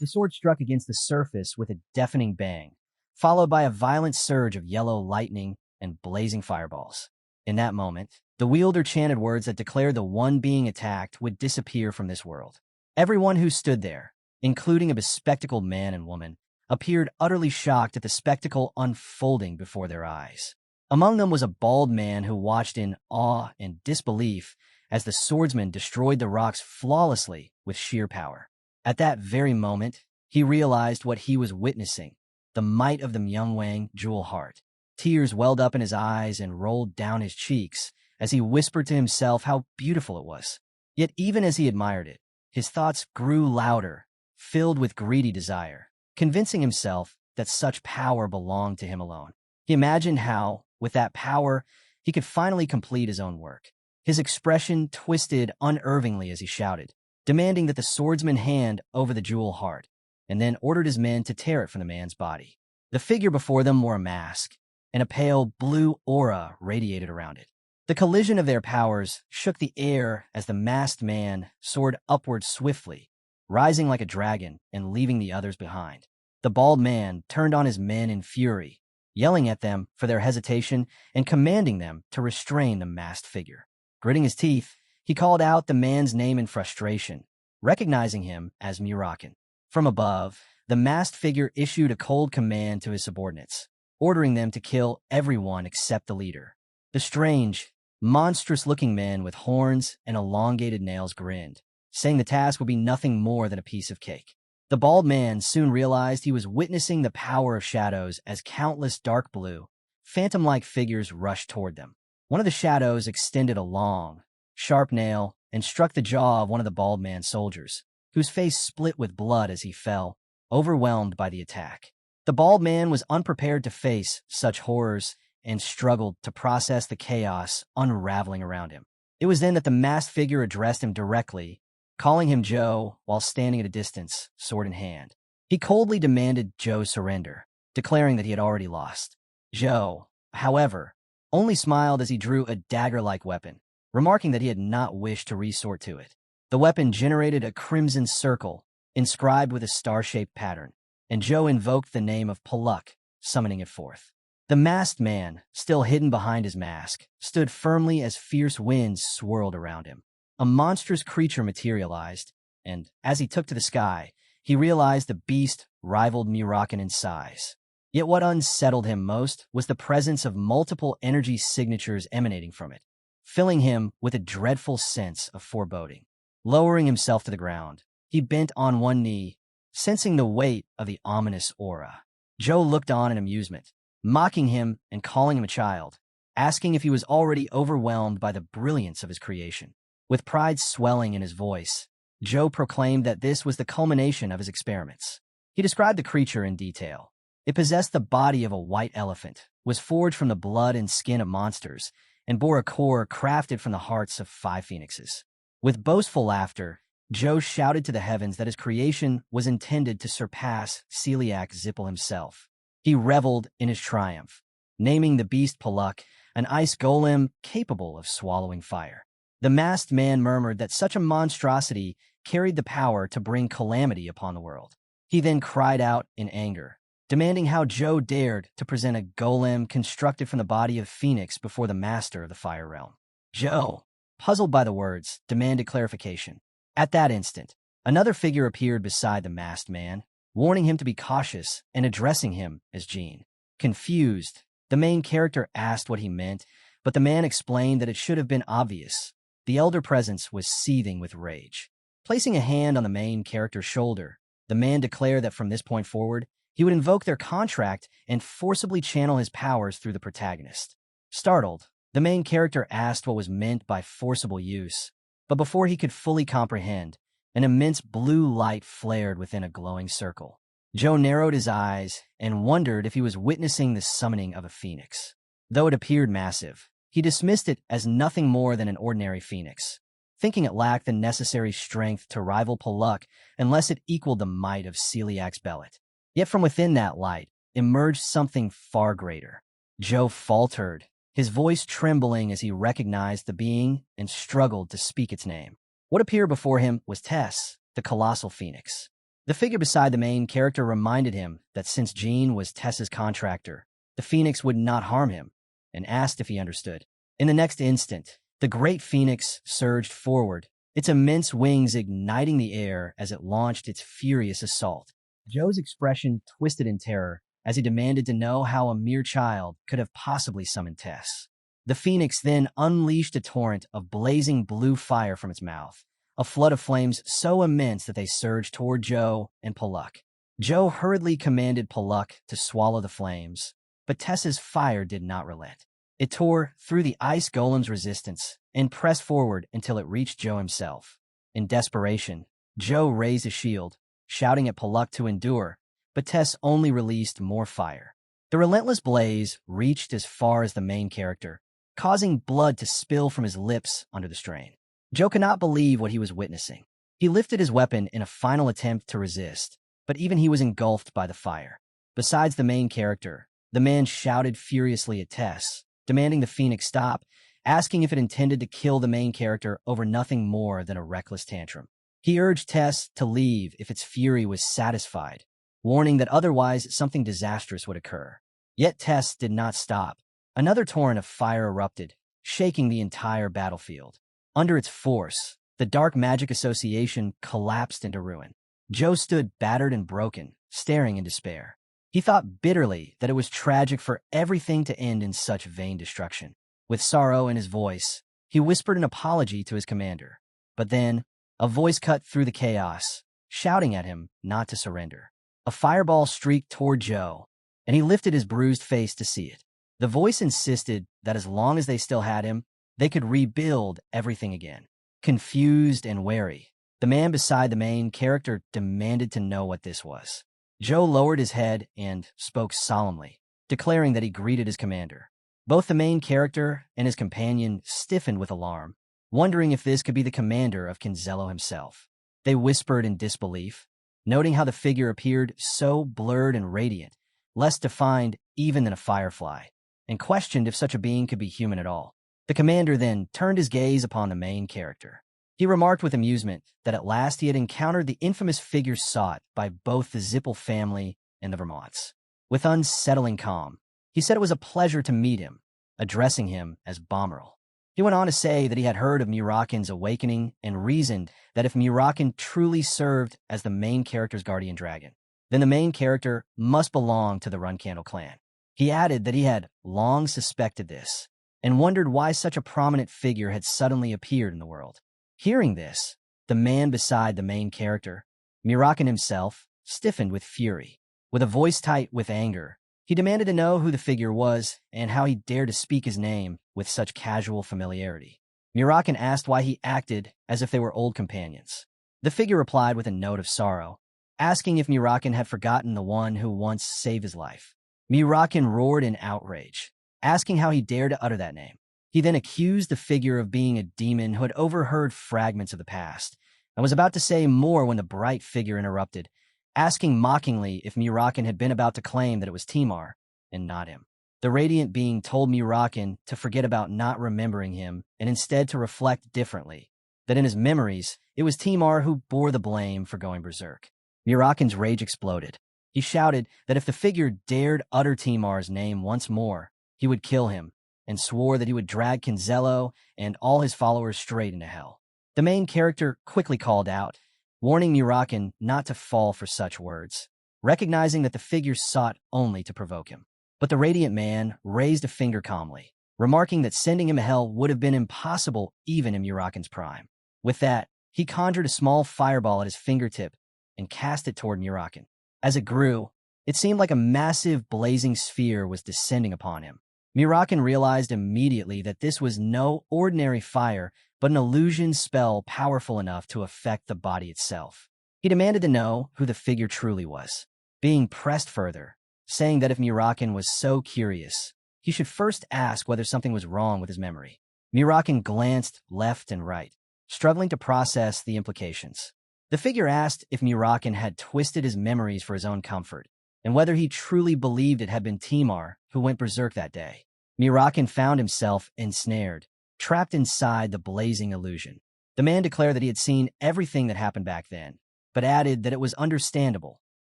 The sword struck against the surface with a deafening bang, followed by a violent surge of yellow lightning and blazing fireballs. In that moment, the wielder chanted words that declared the one being attacked would disappear from this world. Everyone who stood there, including a bespectacled man and woman, appeared utterly shocked at the spectacle unfolding before their eyes. Among them was a bald man who watched in awe and disbelief as the swordsman destroyed the rocks flawlessly with sheer power. At that very moment, he realized what he was witnessing, the might of the Myungwang jewel heart. Tears welled up in his eyes and rolled down his cheeks as he whispered to himself how beautiful it was. Yet even as he admired it, his thoughts grew louder, filled with greedy desire, convincing himself that such power belonged to him alone. He imagined how, with that power, he could finally complete his own work. His expression twisted unervingly as he shouted, demanding that the swordsman hand over the jewel heart, and then ordered his men to tear it from the man's body. The figure before them wore a mask, and a pale blue aura radiated around it. The collision of their powers shook the air as the masked man soared upward swiftly, rising like a dragon and leaving the others behind. The bald man turned on his men in fury, yelling at them for their hesitation and commanding them to restrain the masked figure. Gritting his teeth, he called out the man's name in frustration, recognizing him as mirakin. From above, the masked figure issued a cold command to his subordinates, ordering them to kill everyone except the leader. The strange, monstrous-looking man with horns and elongated nails grinned, saying the task would be nothing more than a piece of cake. The bald man soon realized he was witnessing the power of shadows as countless dark blue, phantom-like figures rushed toward them. One of the shadows extended a long, sharp nail and struck the jaw of one of the bald man's soldiers, whose face split with blood as he fell, overwhelmed by the attack. The bald man was unprepared to face such horrors and struggled to process the chaos unraveling around him. It was then that the masked figure addressed him directly, calling him Joe while standing at a distance, sword in hand. He coldly demanded Joe's surrender, declaring that he had already lost. Joe, however, only smiled as he drew a dagger-like weapon, remarking that he had not wished to resort to it. The weapon generated a crimson circle, inscribed with a star-shaped pattern, and Joe invoked the name of Paluk, summoning it forth. The masked man, still hidden behind his mask, stood firmly as fierce winds swirled around him. A monstrous creature materialized, and, as he took to the sky, he realized the beast rivaled mirakin in size. Yet what unsettled him most was the presence of multiple energy signatures emanating from it, filling him with a dreadful sense of foreboding. Lowering himself to the ground, he bent on one knee, sensing the weight of the ominous aura. Joe looked on in amusement, mocking him and calling him a child, asking if he was already overwhelmed by the brilliance of his creation. With pride swelling in his voice, Joe proclaimed that this was the culmination of his experiments. He described the creature in detail. It possessed the body of a white elephant, was forged from the blood and skin of monsters, and bore a core crafted from the hearts of 5 phoenixes. With boastful laughter, Joe shouted to the heavens that his creation was intended to surpass celiac Zipple himself. He reveled in his triumph, naming the beast Paluk, an ice golem capable of swallowing fire. The masked man murmured that such a monstrosity carried the power to bring calamity upon the world. He then cried out in anger, demanding how Joe dared to present a golem constructed from the body of Phoenix before the master of the Fire Realm. Joe, puzzled by the words, demanded clarification. At that instant, another figure appeared beside the masked man, warning him to be cautious and addressing him as Gene. Confused, the main character asked what he meant, but the man explained that it should have been obvious. The elder presence was seething with rage. Placing a hand on the main character's shoulder, the man declared that from this point forward, he would invoke their contract and forcibly channel his powers through the protagonist. Startled, the main character asked what was meant by forcible use, but before he could fully comprehend, an immense blue light flared within a glowing circle. Joe narrowed his eyes and wondered if he was witnessing the summoning of a phoenix. Though it appeared massive, he dismissed it as nothing more than an ordinary phoenix, thinking it lacked the necessary strength to rival Paluk unless it equaled the might of Celiac's Bellet. Yet from within that light emerged something far greater. Joe faltered, his voice trembling as he recognized the being and struggled to speak its name. What appeared before him was Tess, the colossal phoenix. The figure beside the main character reminded him that since Gene was Tess's contractor, the phoenix would not harm him, and asked if he understood. In the next instant, the great phoenix surged forward, its immense wings igniting the air as it launched its furious assault. Joe's expression twisted in terror as he demanded to know how a mere child could have possibly summoned Tess. The phoenix then unleashed a torrent of blazing blue fire from its mouth, a flood of flames so immense that they surged toward Joe and Paluk. Joe hurriedly commanded Paluk to swallow the flames, but Tess's fire did not relent. It tore through the ice golem's resistance and pressed forward until it reached Joe himself. In desperation, Joe raised his shield, shouting at Paluk to endure, but Tess only released more fire. The relentless blaze reached as far as the main character, causing blood to spill from his lips under the strain. Joe could not believe what he was witnessing. He lifted his weapon in a final attempt to resist, but even he was engulfed by the fire. Besides the main character, the man shouted furiously at Tess, demanding the phoenix stop, asking if it intended to kill the main character over nothing more than a reckless tantrum. He urged Tess to leave if its fury was satisfied, warning that otherwise something disastrous would occur. Yet Tess did not stop. Another torrent of fire erupted, shaking the entire battlefield. Under its force, the Dark Magic Association collapsed into ruin. Joe stood battered and broken, staring in despair. He thought bitterly that it was tragic for everything to end in such vain destruction. With sorrow in his voice, he whispered an apology to his commander. But then, a voice cut through the chaos, shouting at him not to surrender. A fireball streaked toward Joe, and he lifted his bruised face to see it. The voice insisted that as long as they still had him, they could rebuild everything again. Confused and wary, the man beside the main character demanded to know what this was. Joe lowered his head and spoke solemnly, declaring that he greeted his commander. Both the main character and his companion stiffened with alarm, wondering if this could be the commander of Kinzello himself. They whispered in disbelief, noting how the figure appeared so blurred and radiant, less defined even than a firefly, and questioned if such a being could be human at all. The commander then turned his gaze upon the main character. He remarked with amusement that at last he had encountered the infamous figure sought by both the Zipple family and the Vermonts. With unsettling calm, he said it was a pleasure to meet him, addressing him as Bommerl. He went on to say that he had heard of Mirakin's awakening and reasoned that if Mirakin truly served as the main character's guardian dragon, then the main character must belong to the Runcandle clan. He added that he had long suspected this and wondered why such a prominent figure had suddenly appeared in the world. Hearing this, the man beside the main character, Mirakin himself, stiffened with fury. With a voice tight with anger, he demanded to know who the figure was and how he dared to speak his name with such casual familiarity. Mirakin asked why he acted as if they were old companions. The figure replied with a note of sorrow, asking if Mirakin had forgotten the one who once saved his life. Mirakin roared in outrage, asking how he dared to utter that name. He then accused the figure of being a demon who had overheard fragments of the past, and was about to say more when the bright figure interrupted, asking mockingly if Mirakin had been about to claim that it was Timar, and not him. The radiant being told Mirakin to forget about not remembering him, and instead to reflect differently, that in his memories, it was Timar who bore the blame for going berserk. Mirakin's rage exploded. He shouted that if the figure dared utter Timar's name once more, he would kill him, and swore that he would drag Kinzello and all his followers straight into hell. The main character quickly called out, warning Mirakin not to fall for such words, recognizing that the figure sought only to provoke him. But the radiant man raised a finger calmly, remarking that sending him to hell would have been impossible even in Mirakin's prime. With that, he conjured a small fireball at his fingertip and cast it toward Mirakin. As it grew, it seemed like a massive blazing sphere was descending upon him. Mirakin realized immediately that this was no ordinary fire, but an illusion spell powerful enough to affect the body itself. He demanded to know who the figure truly was, being pressed further, saying that if Mirakin was so curious, he should first ask whether something was wrong with his memory. Mirakin glanced left and right, struggling to process the implications. The figure asked if Mirakin had twisted his memories for his own comfort, and whether he truly believed it had been Timar who went berserk that day. Mirakin found himself ensnared, trapped inside the blazing illusion. The man declared that he had seen everything that happened back then, but added that it was understandable.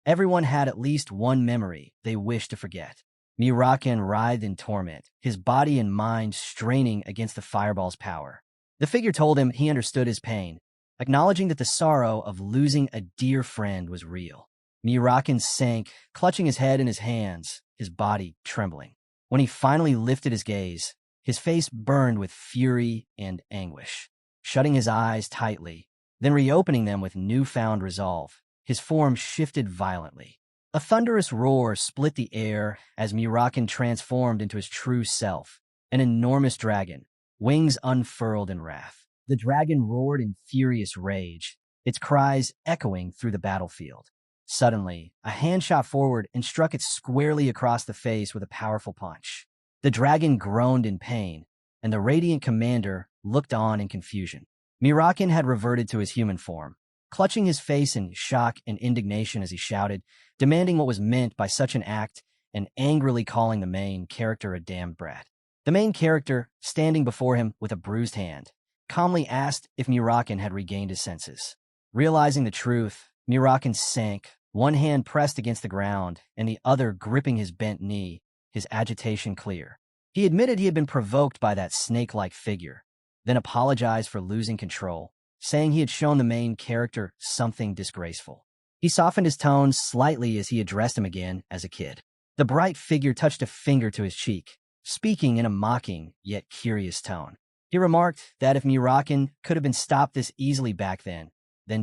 Everyone had at least one memory they wished to forget. Mirakin writhed in torment, his body and mind straining against the fireball's power. The figure told him he understood his pain, acknowledging that the sorrow of losing a dear friend was real. Mirakin sank, clutching his head in his hands, his body trembling. When he finally lifted his gaze, his face burned with fury and anguish. Shutting his eyes tightly, then reopening them with newfound resolve, his form shifted violently. A thunderous roar split the air as Mirakin transformed into his true self, an enormous dragon, wings unfurled in wrath. The dragon roared in furious rage, its cries echoing through the battlefield. Suddenly, a hand shot forward and struck it squarely across the face with a powerful punch. The dragon groaned in pain, and the radiant commander looked on in confusion. Mirakin had reverted to his human form, clutching his face in shock and indignation as he shouted, demanding what was meant by such an act and angrily calling the main character a damned brat. The main character, standing before him with a bruised hand, calmly asked if Mirakin had regained his senses. Realizing the truth, Mirakin sank, one hand pressed against the ground and the other gripping his bent knee, his agitation clear. He admitted he had been provoked by that snake-like figure, then apologized for losing control, saying he had shown the main character something disgraceful. He softened his tone slightly as he addressed him again as a kid. The bright figure touched a finger to his cheek, speaking in a mocking yet curious tone. He remarked that if Mirakin could have been stopped this easily back then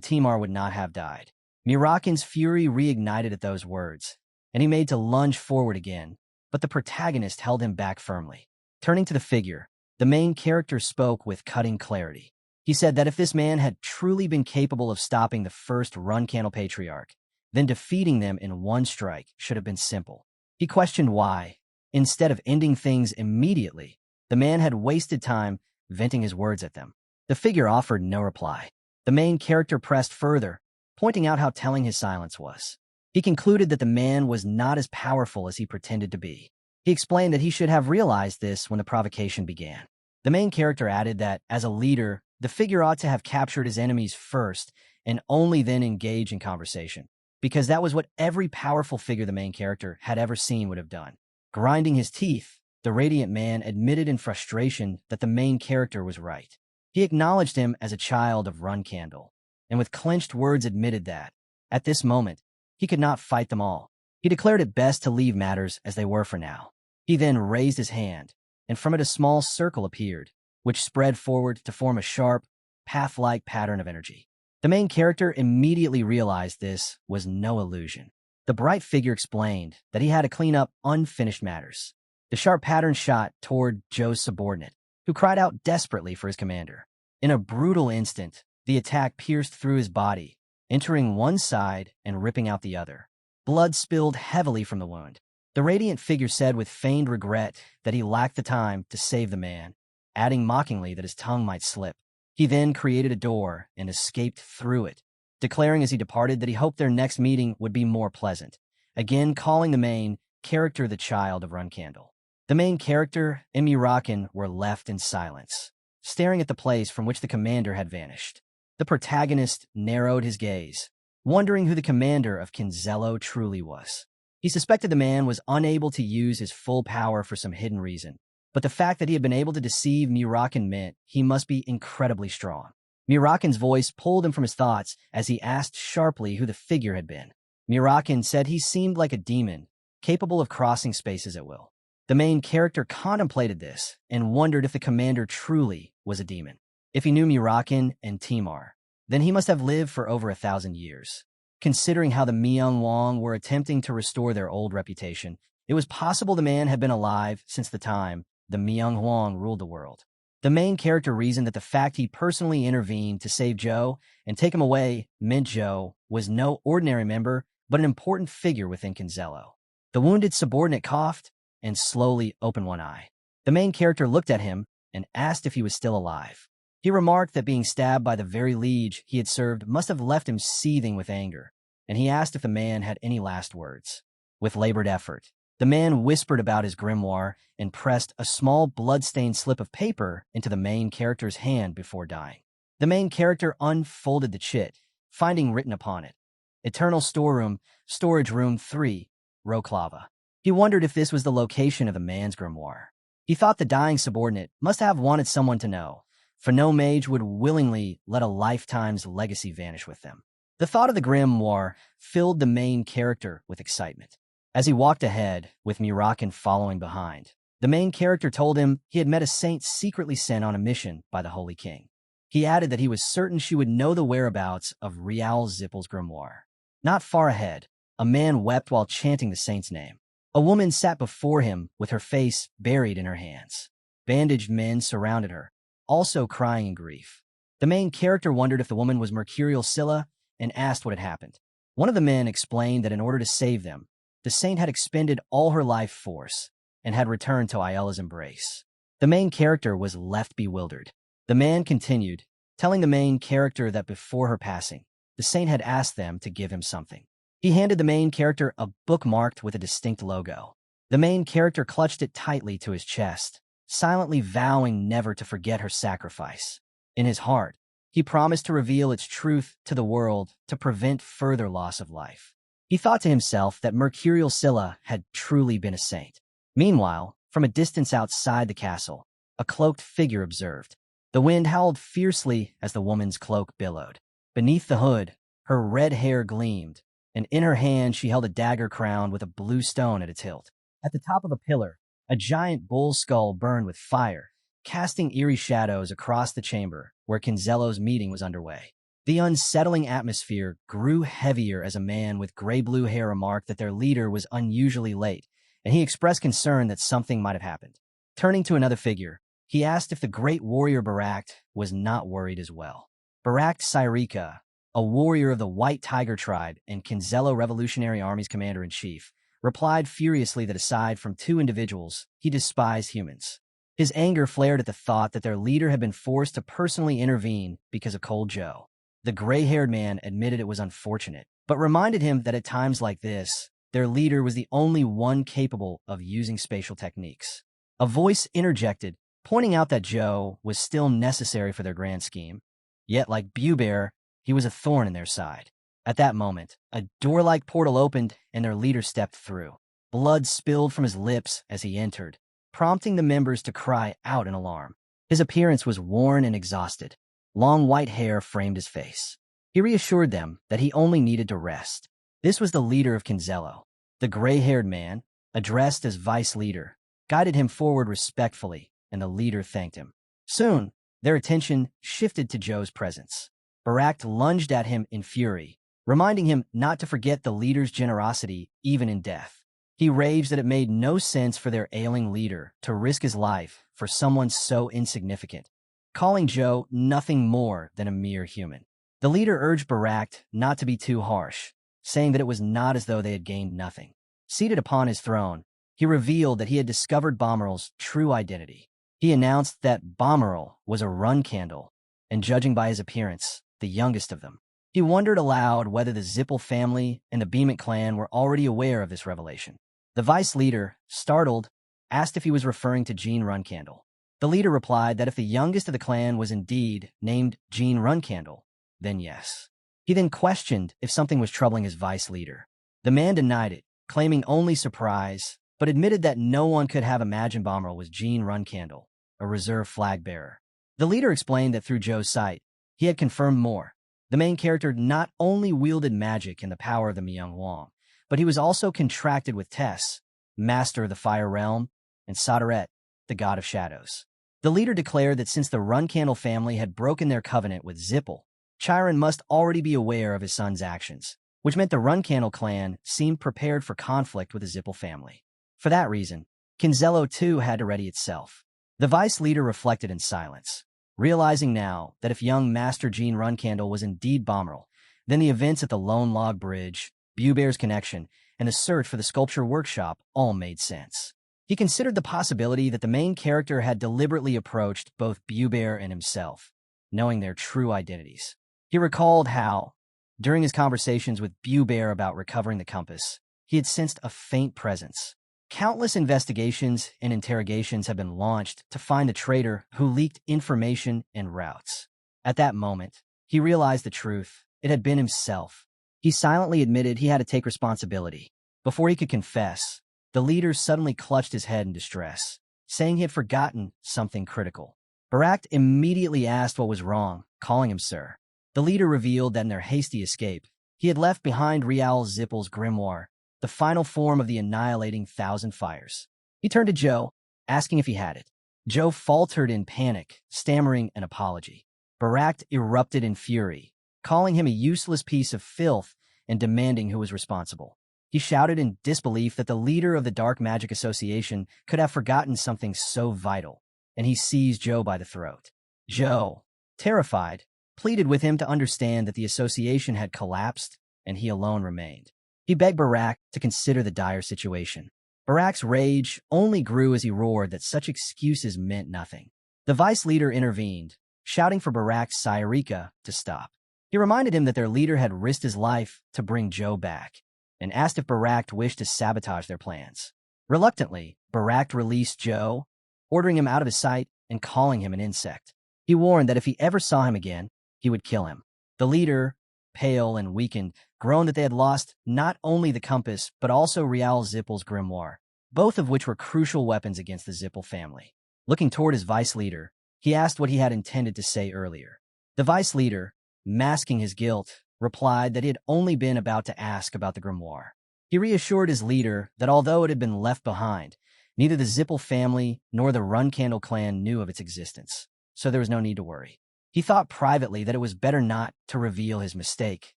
Timar would not have died. Mirakin's fury reignited at those words, and he made to lunge forward again, but the protagonist held him back firmly. Turning to the figure, the main character spoke with cutting clarity. He said that if this man had truly been capable of stopping the first Runcandle patriarch, then defeating them in one strike should have been simple. He questioned why, instead of ending things immediately, the man had wasted time venting his words at them. The figure offered no reply. The main character pressed further, pointing out how telling his silence was. He concluded that the man was not as powerful as he pretended to be. He explained that he should have realized this when the provocation began. The main character added that, as a leader, the figure ought to have captured his enemies first and only then engage in conversation, because that was what every powerful figure the main character had ever seen would have done. Grinding his teeth, the radiant man admitted in frustration that the main character was right. He acknowledged him as a child of Runcandle, and with clenched words admitted that, at this moment, he could not fight them all. He declared it best to leave matters as they were for now. He then raised his hand, and from it a small circle appeared, which spread forward to form a sharp, path-like pattern of energy. The main character immediately realized this was no illusion. The bright figure explained that he had to clean up unfinished matters. The sharp pattern shot toward Joe's subordinate, who cried out desperately for his commander. In a brutal instant, the attack pierced through his body, entering one side and ripping out the other. Blood spilled heavily from the wound. The radiant figure said with feigned regret that he lacked the time to save the man, adding mockingly that his tongue might slip. He then created a door and escaped through it, declaring as he departed that he hoped their next meeting would be more pleasant, again calling the main character the child of Runcandle. The main character and Mirakin were left in silence, staring at the place from which the commander had vanished. The protagonist narrowed his gaze, wondering who the commander of Kinzello truly was. He suspected the man was unable to use his full power for some hidden reason, but the fact that he had been able to deceive Mirakin meant he must be incredibly strong. Mirakin's voice pulled him from his thoughts as he asked sharply who the figure had been. Mirakin said he seemed like a demon, capable of crossing spaces at will. The main character contemplated this and wondered if the commander truly was a demon. If he knew Mirakin and Timar, then he must have lived for over 1,000 years. Considering how the Myung-Wong were attempting to restore their old reputation, it was possible the man had been alive since the time the Myung-Wong ruled the world. The main character reasoned that the fact he personally intervened to save Joe and take him away meant Joe was no ordinary member, but an important figure within Kinzello. The wounded subordinate coughed and slowly opened one eye. The main character looked at him and asked if he was still alive. He remarked that being stabbed by the very liege he had served must have left him seething with anger, and he asked if the man had any last words. With labored effort, the man whispered about his grimoire and pressed a small blood-stained slip of paper into the main character's hand before dying. The main character unfolded the chit, finding written upon it, Eternal Storeroom, Storage Room 3, Roklava. He wondered if this was the location of the man's grimoire. He thought the dying subordinate must have wanted someone to know, for no mage would willingly let a lifetime's legacy vanish with them. The thought of the grimoire filled the main character with excitement. As he walked ahead, with Mirakin following behind, the main character told him he had met a saint secretly sent on a mission by the Holy King. He added that he was certain she would know the whereabouts of Rial Zipple's grimoire. Not far ahead, a man wept while chanting the saint's name. A woman sat before him with her face buried in her hands. Bandaged men surrounded her, also crying in grief. The main character wondered if the woman was Mercurial Scylla and asked what had happened. One of the men explained that in order to save them, the saint had expended all her life force and had returned to Ayela's embrace. The main character was left bewildered. The man continued, telling the main character that before her passing, the saint had asked them to give him something. He handed the main character a book marked with a distinct logo. The main character clutched it tightly to his chest, silently vowing never to forget her sacrifice. In his heart, he promised to reveal its truth to the world to prevent further loss of life. He thought to himself that Mercurial Scylla had truly been a saint. Meanwhile, from a distance outside the castle, a cloaked figure observed. The wind howled fiercely as the woman's cloak billowed. Beneath the hood, her red hair gleamed, and in her hand she held a dagger crowned with a blue stone at its hilt. At the top of a pillar, a giant bull skull burned with fire, casting eerie shadows across the chamber where Kinzello's meeting was underway. The unsettling atmosphere grew heavier as a man with gray-blue hair remarked that their leader was unusually late, and he expressed concern that something might have happened. Turning to another figure, he asked if the great warrior Barak was not worried as well. Barak Syrika, a warrior of the White Tiger tribe and Kinzello Revolutionary Army's commander-in-chief, replied furiously that aside from two individuals, he despised humans. His anger flared at the thought that their leader had been forced to personally intervene because of Cold Joe. The gray-haired man admitted it was unfortunate, but reminded him that at times like this, their leader was the only one capable of using spatial techniques. A voice interjected, pointing out that Joe was still necessary for their grand scheme. Yet, like Bewbear, he was a thorn in their side. At that moment, a door-like portal opened and their leader stepped through. Blood spilled from his lips as he entered, prompting the members to cry out in alarm. His appearance was worn and exhausted. Long white hair framed his face. He reassured them that he only needed to rest. This was the leader of Kinzello. The gray-haired man, addressed as vice leader, guided him forward respectfully, and the leader thanked him. Soon, their attention shifted to Joe's presence. Barak lunged at him in fury, reminding him not to forget the leader's generosity even in death. He raged that it made no sense for their ailing leader to risk his life for someone so insignificant, calling Joe nothing more than a mere human. The leader urged Barak not to be too harsh, saying that it was not as though they had gained nothing. Seated upon his throne, he revealed that he had discovered Bomberl's true identity. He announced that Bomberl was a Runcandle, and judging by his appearance, the youngest of them. He wondered aloud whether the Zipple family and the Beamic clan were already aware of this revelation. The vice leader, startled, asked if he was referring to Jean Runcandle. The leader replied that if the youngest of the clan was indeed named Jean Runcandle, then yes. He then questioned if something was troubling his vice leader. The man denied it, claiming only surprise, but admitted that no one could have imagined Bomberl was Jean Runcandle, a reserve flag bearer. The leader explained that through Joe's sight, he had confirmed more. The main character not only wielded magic and the power of the Myung Wong, but he was also contracted with Tess, master of the Fire Realm, and Sodaret, the god of shadows. The leader declared that since the Runcandle family had broken their covenant with Zipple, Chiron must already be aware of his son's actions, which meant the Runcandle clan seemed prepared for conflict with the Zipple family. For that reason, Kinzello too had to ready itself. The vice leader reflected in silence, realizing now that if young Master Jean Runcandle was indeed Bomberl, then the events at the Lone Log Bridge, Bewbear's connection, and the search for the sculpture workshop all made sense. He considered the possibility that the main character had deliberately approached both Bewbear and himself, knowing their true identities. He recalled how, during his conversations with Bewbear about recovering the compass, he had sensed a faint presence. Countless investigations and interrogations had been launched to find the traitor who leaked information and routes. At that moment, he realized the truth. It had been himself. He silently admitted he had to take responsibility. Before he could confess, the leader suddenly clutched his head in distress, saying he had forgotten something critical. Barak immediately asked what was wrong, calling him sir. The leader revealed that in their hasty escape, he had left behind Rial Zipple's grimoire, the final form of the annihilating Thousand Fires. He turned to Joe, asking if he had it. Joe faltered in panic, stammering an apology. Barak erupted in fury, calling him a useless piece of filth and demanding who was responsible. He shouted in disbelief that the leader of the Dark Magic Association could have forgotten something so vital, and he seized Joe by the throat. Joe, terrified, pleaded with him to understand that the association had collapsed and he alone remained. He begged Barak to consider the dire situation. Barak's rage only grew as he roared that such excuses meant nothing. The vice leader intervened, shouting for Barak Syrika to stop. He reminded him that their leader had risked his life to bring Joe back, and asked if Barak wished to sabotage their plans. Reluctantly, Barak released Joe, ordering him out of his sight and calling him an insect. He warned that if he ever saw him again, he would kill him. The leader, pale and weakened, groaned that they had lost not only the compass, but also Rial Zipple's grimoire, both of which were crucial weapons against the Zipple family. Looking toward his vice leader, he asked what he had intended to say earlier. The vice leader, masking his guilt, replied that he had only been about to ask about the grimoire. He reassured his leader that although it had been left behind, neither the Zipple family nor the Runcandle clan knew of its existence, so there was no need to worry. He thought privately that it was better not to reveal his mistake,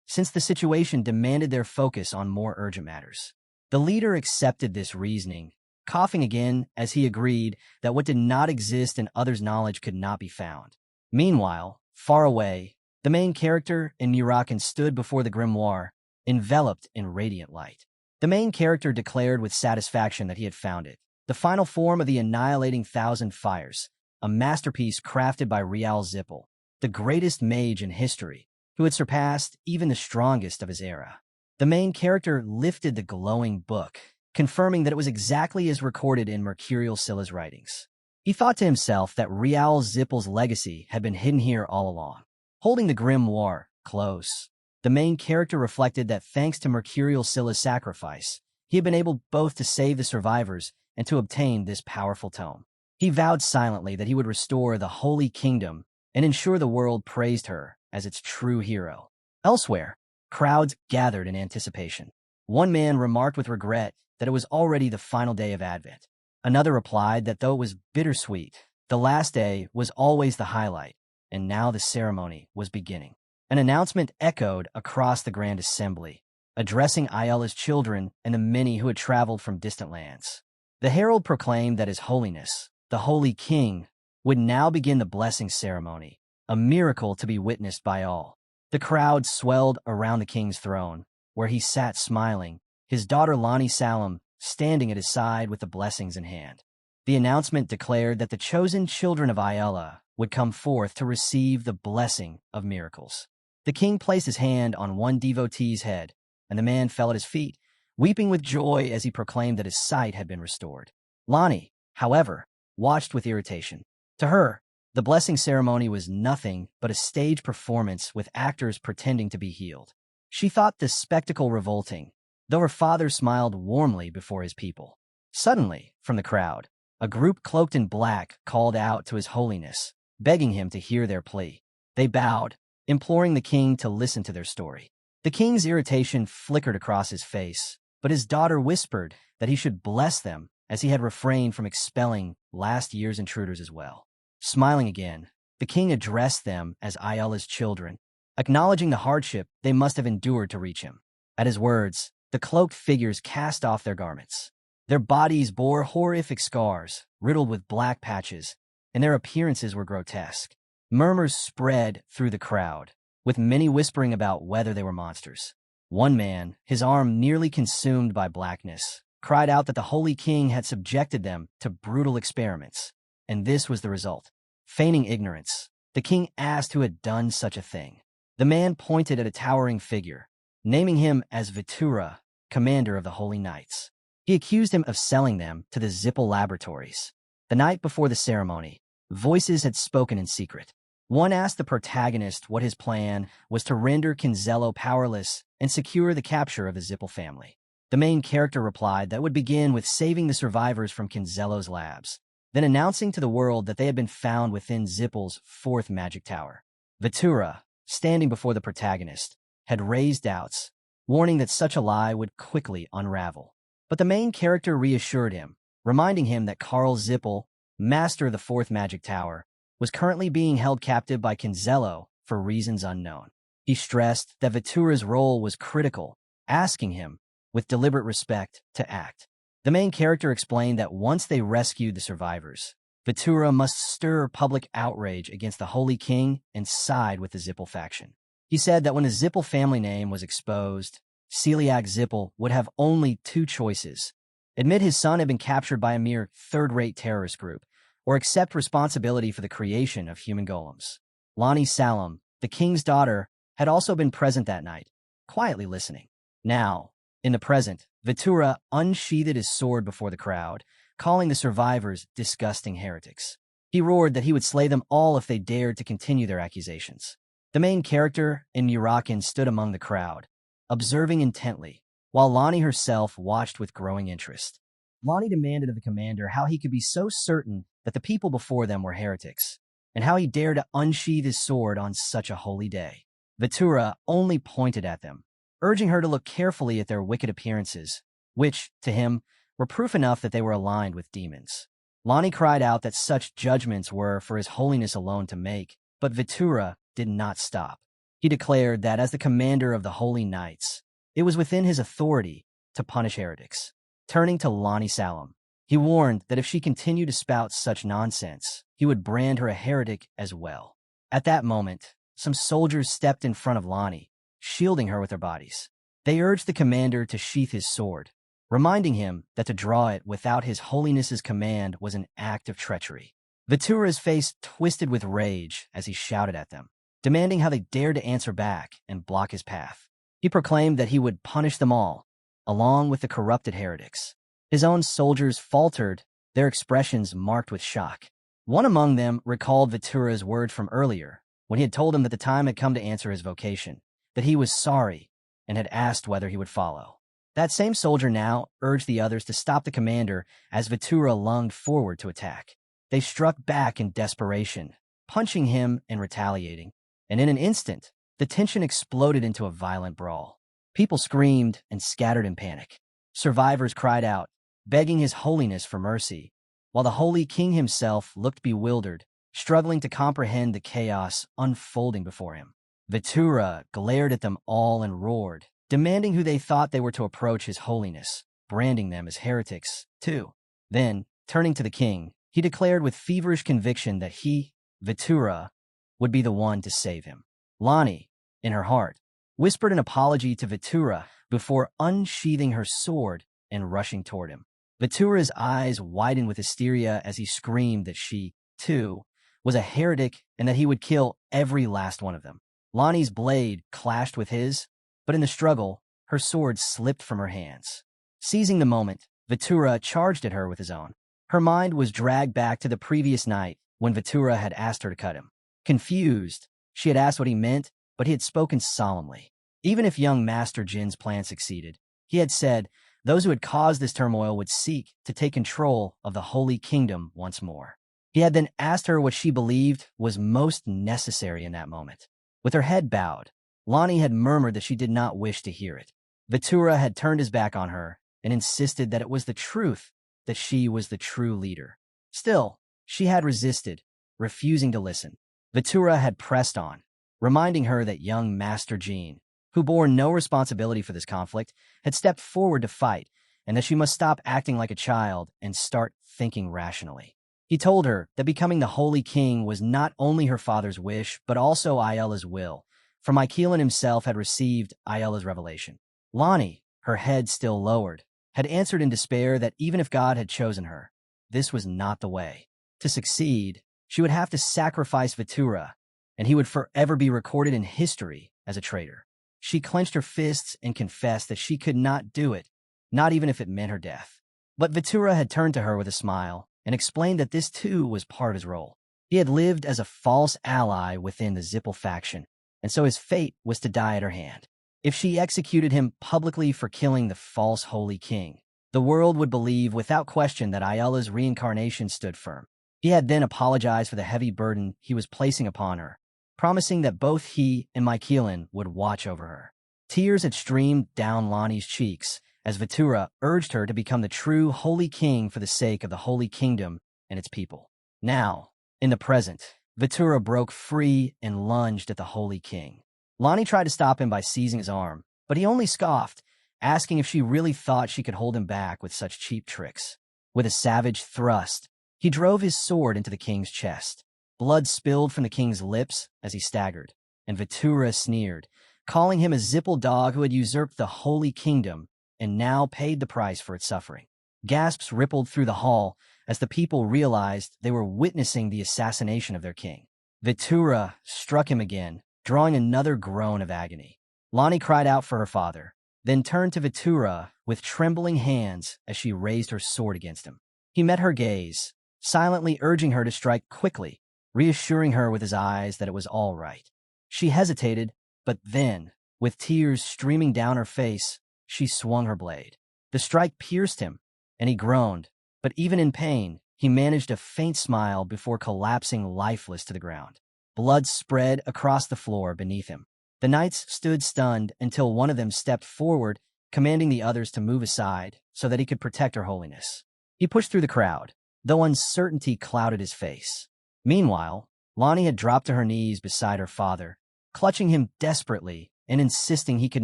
since the situation demanded their focus on more urgent matters. The leader accepted this reasoning, coughing again as he agreed that what did not exist in others' knowledge could not be found. Meanwhile, far away, the main character in mirakin stood before the grimoire, enveloped in radiant light. The main character declared with satisfaction that he had found it, the final form of the annihilating thousand fires, a masterpiece crafted by Zipple, the greatest mage in history, who had surpassed even the strongest of his era. The main character lifted the glowing book, confirming that it was exactly as recorded in Mercurial Scylla's writings. He thought to himself that Zipple's legacy had been hidden here all along. Holding the grimoire close, the main character reflected that thanks to Mercurial Scylla's sacrifice, he had been able both to save the survivors and to obtain this powerful tome. He vowed silently that he would restore the Holy Kingdom and ensure the world praised her as its true hero. Elsewhere, crowds gathered in anticipation. One man remarked with regret that it was already the final day of Advent. Another replied that though it was bittersweet, the last day was always the highlight, and now the ceremony was beginning. An announcement echoed across the grand assembly, addressing Ayala's children and the many who had traveled from distant lands. The herald proclaimed that His Holiness, the Holy King, would now begin the blessing ceremony, a miracle to be witnessed by all. The crowd swelled around the king's throne, where he sat smiling, his daughter Lani Salam standing at his side with the blessings in hand. The announcement declared that the chosen children of Ayala would come forth to receive the blessing of miracles. The king placed his hand on one devotee's head, and the man fell at his feet, weeping with joy as he proclaimed that his sight had been restored. Lani, however, watched with irritation. To her, the blessing ceremony was nothing but a stage performance with actors pretending to be healed. She thought the spectacle revolting, though her father smiled warmly before his people. Suddenly, from the crowd, a group cloaked in black called out to His Holiness, begging him to hear their plea. They bowed, imploring the king to listen to their story. The king's irritation flickered across his face, but his daughter whispered that he should bless them as he had refrained from expelling last year's intruders as well. Smiling again, the king addressed them as Ayala's children, acknowledging the hardship they must have endured to reach him. At his words, the cloaked figures cast off their garments. Their bodies bore horrific scars, riddled with black patches, and their appearances were grotesque. Murmurs spread through the crowd, with many whispering about whether they were monsters. One man, his arm nearly consumed by blackness, cried out that the Holy King had subjected them to brutal experiments, and this was the result. Feigning ignorance, the king asked who had done such a thing. The man pointed at a towering figure, naming him as Vitura, commander of the Holy Knights. He accused him of selling them to the Zipple laboratories. The night before the ceremony, voices had spoken in secret. One asked the protagonist what his plan was to render Kinzello powerless and secure the capture of the Zipple family. The main character replied that would begin with saving the survivors from Kinzello's labs, then announcing to the world that they had been found within Zipple's fourth magic tower. Vitura, standing before the protagonist, had raised doubts, warning that such a lie would quickly unravel. But the main character reassured him, reminding him that Karl Zipple, master of the fourth magic tower, was currently being held captive by Kinzello for reasons unknown. He stressed that Vitura's role was critical, asking him, with deliberate respect, to act. The main character explained that once they rescued the survivors, Vitura must stir public outrage against the Holy King and side with the Zipple faction. He said that when the Zipple family name was exposed, Celiac Zipple would have only two choices: admit his son had been captured by a mere third-rate terrorist group, or accept responsibility for the creation of human golems. Lani Salam, the king's daughter, had also been present that night, quietly listening. Now, in the present, Vitura unsheathed his sword before the crowd, calling the survivors disgusting heretics. He roared that he would slay them all if they dared to continue their accusations. The main character in mirakin stood among the crowd, observing intently, while Lani herself watched with growing interest. Lani demanded of the commander how he could be so certain that the people before them were heretics, and how he dared to unsheathe his sword on such a holy day. Vitura only pointed at them, urging her to look carefully at their wicked appearances, which, to him, were proof enough that they were aligned with demons. Lani cried out that such judgments were for His Holiness alone to make, But Vitura did not stop. He declared that as the commander of the Holy Knights, it was within his authority to punish heretics. Turning to Lani Salam, he warned that if she continued to spout such nonsense, he would brand her a heretic as well. At that moment, some soldiers stepped in front of Lani, shielding her with their bodies. They urged the commander to sheath his sword, reminding him that to draw it without His Holiness's command was an act of treachery. Vitura's face twisted with rage as he shouted at them, demanding how they dared to answer back and block his path. He proclaimed that he would punish them all, along with the corrupted heretics. His own soldiers faltered, their expressions marked with shock. One among them recalled Vitura's word from earlier, when he had told him that the time had come to answer his vocation, that he was sorry, and had asked whether he would follow. That same soldier now urged the others to stop the commander as Vitura lunged forward to attack. They struck back in desperation, punching him and retaliating, and in an instant, the tension exploded into a violent brawl. People screamed and scattered in panic. Survivors cried out, begging His Holiness for mercy, while the Holy King himself looked bewildered, struggling to comprehend the chaos unfolding before him. Vitura glared at them all and roared, demanding who they thought they were to approach His Holiness, branding them as heretics, too. Then, turning to the king, he declared with feverish conviction that he, Vitura, would be the one to save him. Lani, in her heart, whispered an apology to Vitura before unsheathing her sword and rushing toward him. Vitura's eyes widened with hysteria as he screamed that she, too, was a heretic and that he would kill every last one of them. Lani's blade clashed with his, but in the struggle, her sword slipped from her hands. Seizing the moment, Vitura charged at her with his own. Her mind was dragged back to the previous night when Vitura had asked her to cut him. Confused, she had asked what he meant, but he had spoken solemnly. Even if young Master Jin's plan succeeded, he had said those who had caused this turmoil would seek to take control of the Holy Kingdom once more. He had then asked her what she believed was most necessary in that moment. With her head bowed, Lani had murmured that she did not wish to hear it. Vitura had turned his back on her and insisted that it was the truth that she was the true leader. Still, she had resisted, refusing to listen. Vitura had pressed on, reminding her that young Master Jin, who bore no responsibility for this conflict, had stepped forward to fight, and that she must stop acting like a child and start thinking rationally. He told her that becoming the Holy King was not only her father's wish, but also Ayala's will, for Mykelan himself had received Ayala's revelation. Lani, her head still lowered, had answered in despair that even if God had chosen her, this was not the way. To succeed, she would have to sacrifice Vitura, and he would forever be recorded in history as a traitor. She clenched her fists and confessed that she could not do it, not even if it meant her death. But Vitura had turned to her with a smile and explained that this too was part of his role. He had lived as a false ally within the Zipple faction, and so his fate was to die at her hand. If she executed him publicly for killing the false Holy King, the world would believe without question that Ayala's reincarnation stood firm. He had then apologized for the heavy burden he was placing upon her, promising that both he and Mykelan would watch over her. Tears had streamed down Lani's cheeks as Vitura urged her to become the true Holy King for the sake of the Holy Kingdom and its people. Now, in the present, Vitura broke free and lunged at the Holy King. Lani tried to stop him by seizing his arm, but he only scoffed, asking if she really thought she could hold him back with such cheap tricks. With a savage thrust, he drove his sword into the king's chest. Blood spilled from the king's lips as he staggered, and Vitura sneered, calling him a Zipple dog who had usurped the Holy Kingdom and now paid the price for its suffering. Gasps rippled through the hall as the people realized they were witnessing the assassination of their king. Vitura struck him again, drawing another groan of agony. Lani cried out for her father, then turned to Vitura with trembling hands as she raised her sword against him. He met her gaze, silently urging her to strike quickly, reassuring her with his eyes that it was all right. She hesitated, but then, with tears streaming down her face, she swung her blade. The strike pierced him, and he groaned, but even in pain, he managed a faint smile before collapsing lifeless to the ground. Blood spread across the floor beneath him. The knights stood stunned until one of them stepped forward, commanding the others to move aside so that he could protect Her Holiness. He pushed through the crowd, though uncertainty clouded his face. Meanwhile, Lonnie had dropped to her knees beside her father, clutching him desperately and insisting he could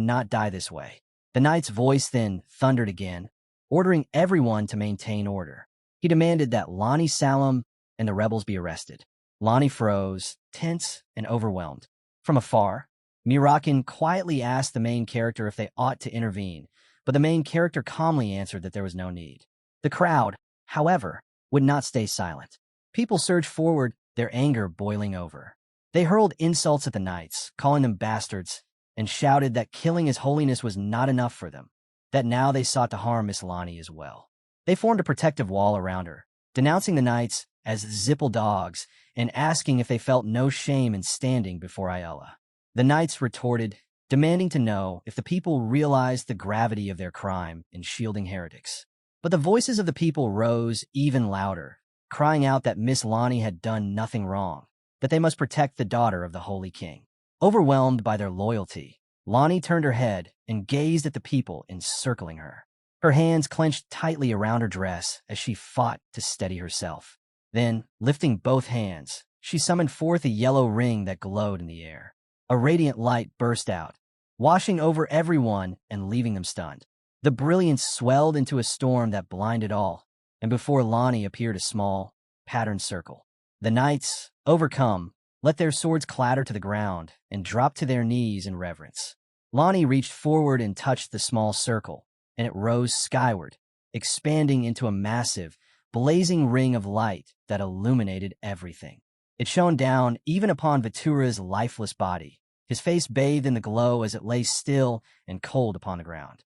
not die this way. The knight's voice then thundered again, ordering everyone to maintain order. He demanded that Lonnie Salem and the rebels be arrested. Lonnie froze, tense and overwhelmed. From afar, mirakin quietly asked the main character if they ought to intervene, but the main character calmly answered that there was no need. The crowd, however, would not stay silent. People surged forward, their anger boiling over. They hurled insults at the knights, calling them bastards, and shouted that killing His Holiness was not enough for them, that now they sought to harm Miss Lonnie as well. They formed a protective wall around her, denouncing the knights as Zipple dogs and asking if they felt no shame in standing before Ayala. The knights retorted, demanding to know if the people realized the gravity of their crime in shielding heretics. But the voices of the people rose even louder, crying out that Miss Lonnie had done nothing wrong, that they must protect the daughter of the Holy King. Overwhelmed by their loyalty, Lonnie turned her head and gazed at the people encircling her. Her hands clenched tightly around her dress as she fought to steady herself. Then, lifting both hands, she summoned forth a yellow ring that glowed in the air. A radiant light burst out, washing over everyone and leaving them stunned. The brilliance swelled into a storm that blinded all, and before Lonnie appeared a small, patterned circle. The knights, overcome, let their swords clatter to the ground and dropped to their knees in reverence. Lonnie reached forward and touched the small circle, and it rose skyward, expanding into a massive, blazing ring of light that illuminated everything. It shone down even upon Vitura's lifeless body, his face bathed in the glow as it lay still and cold upon the ground.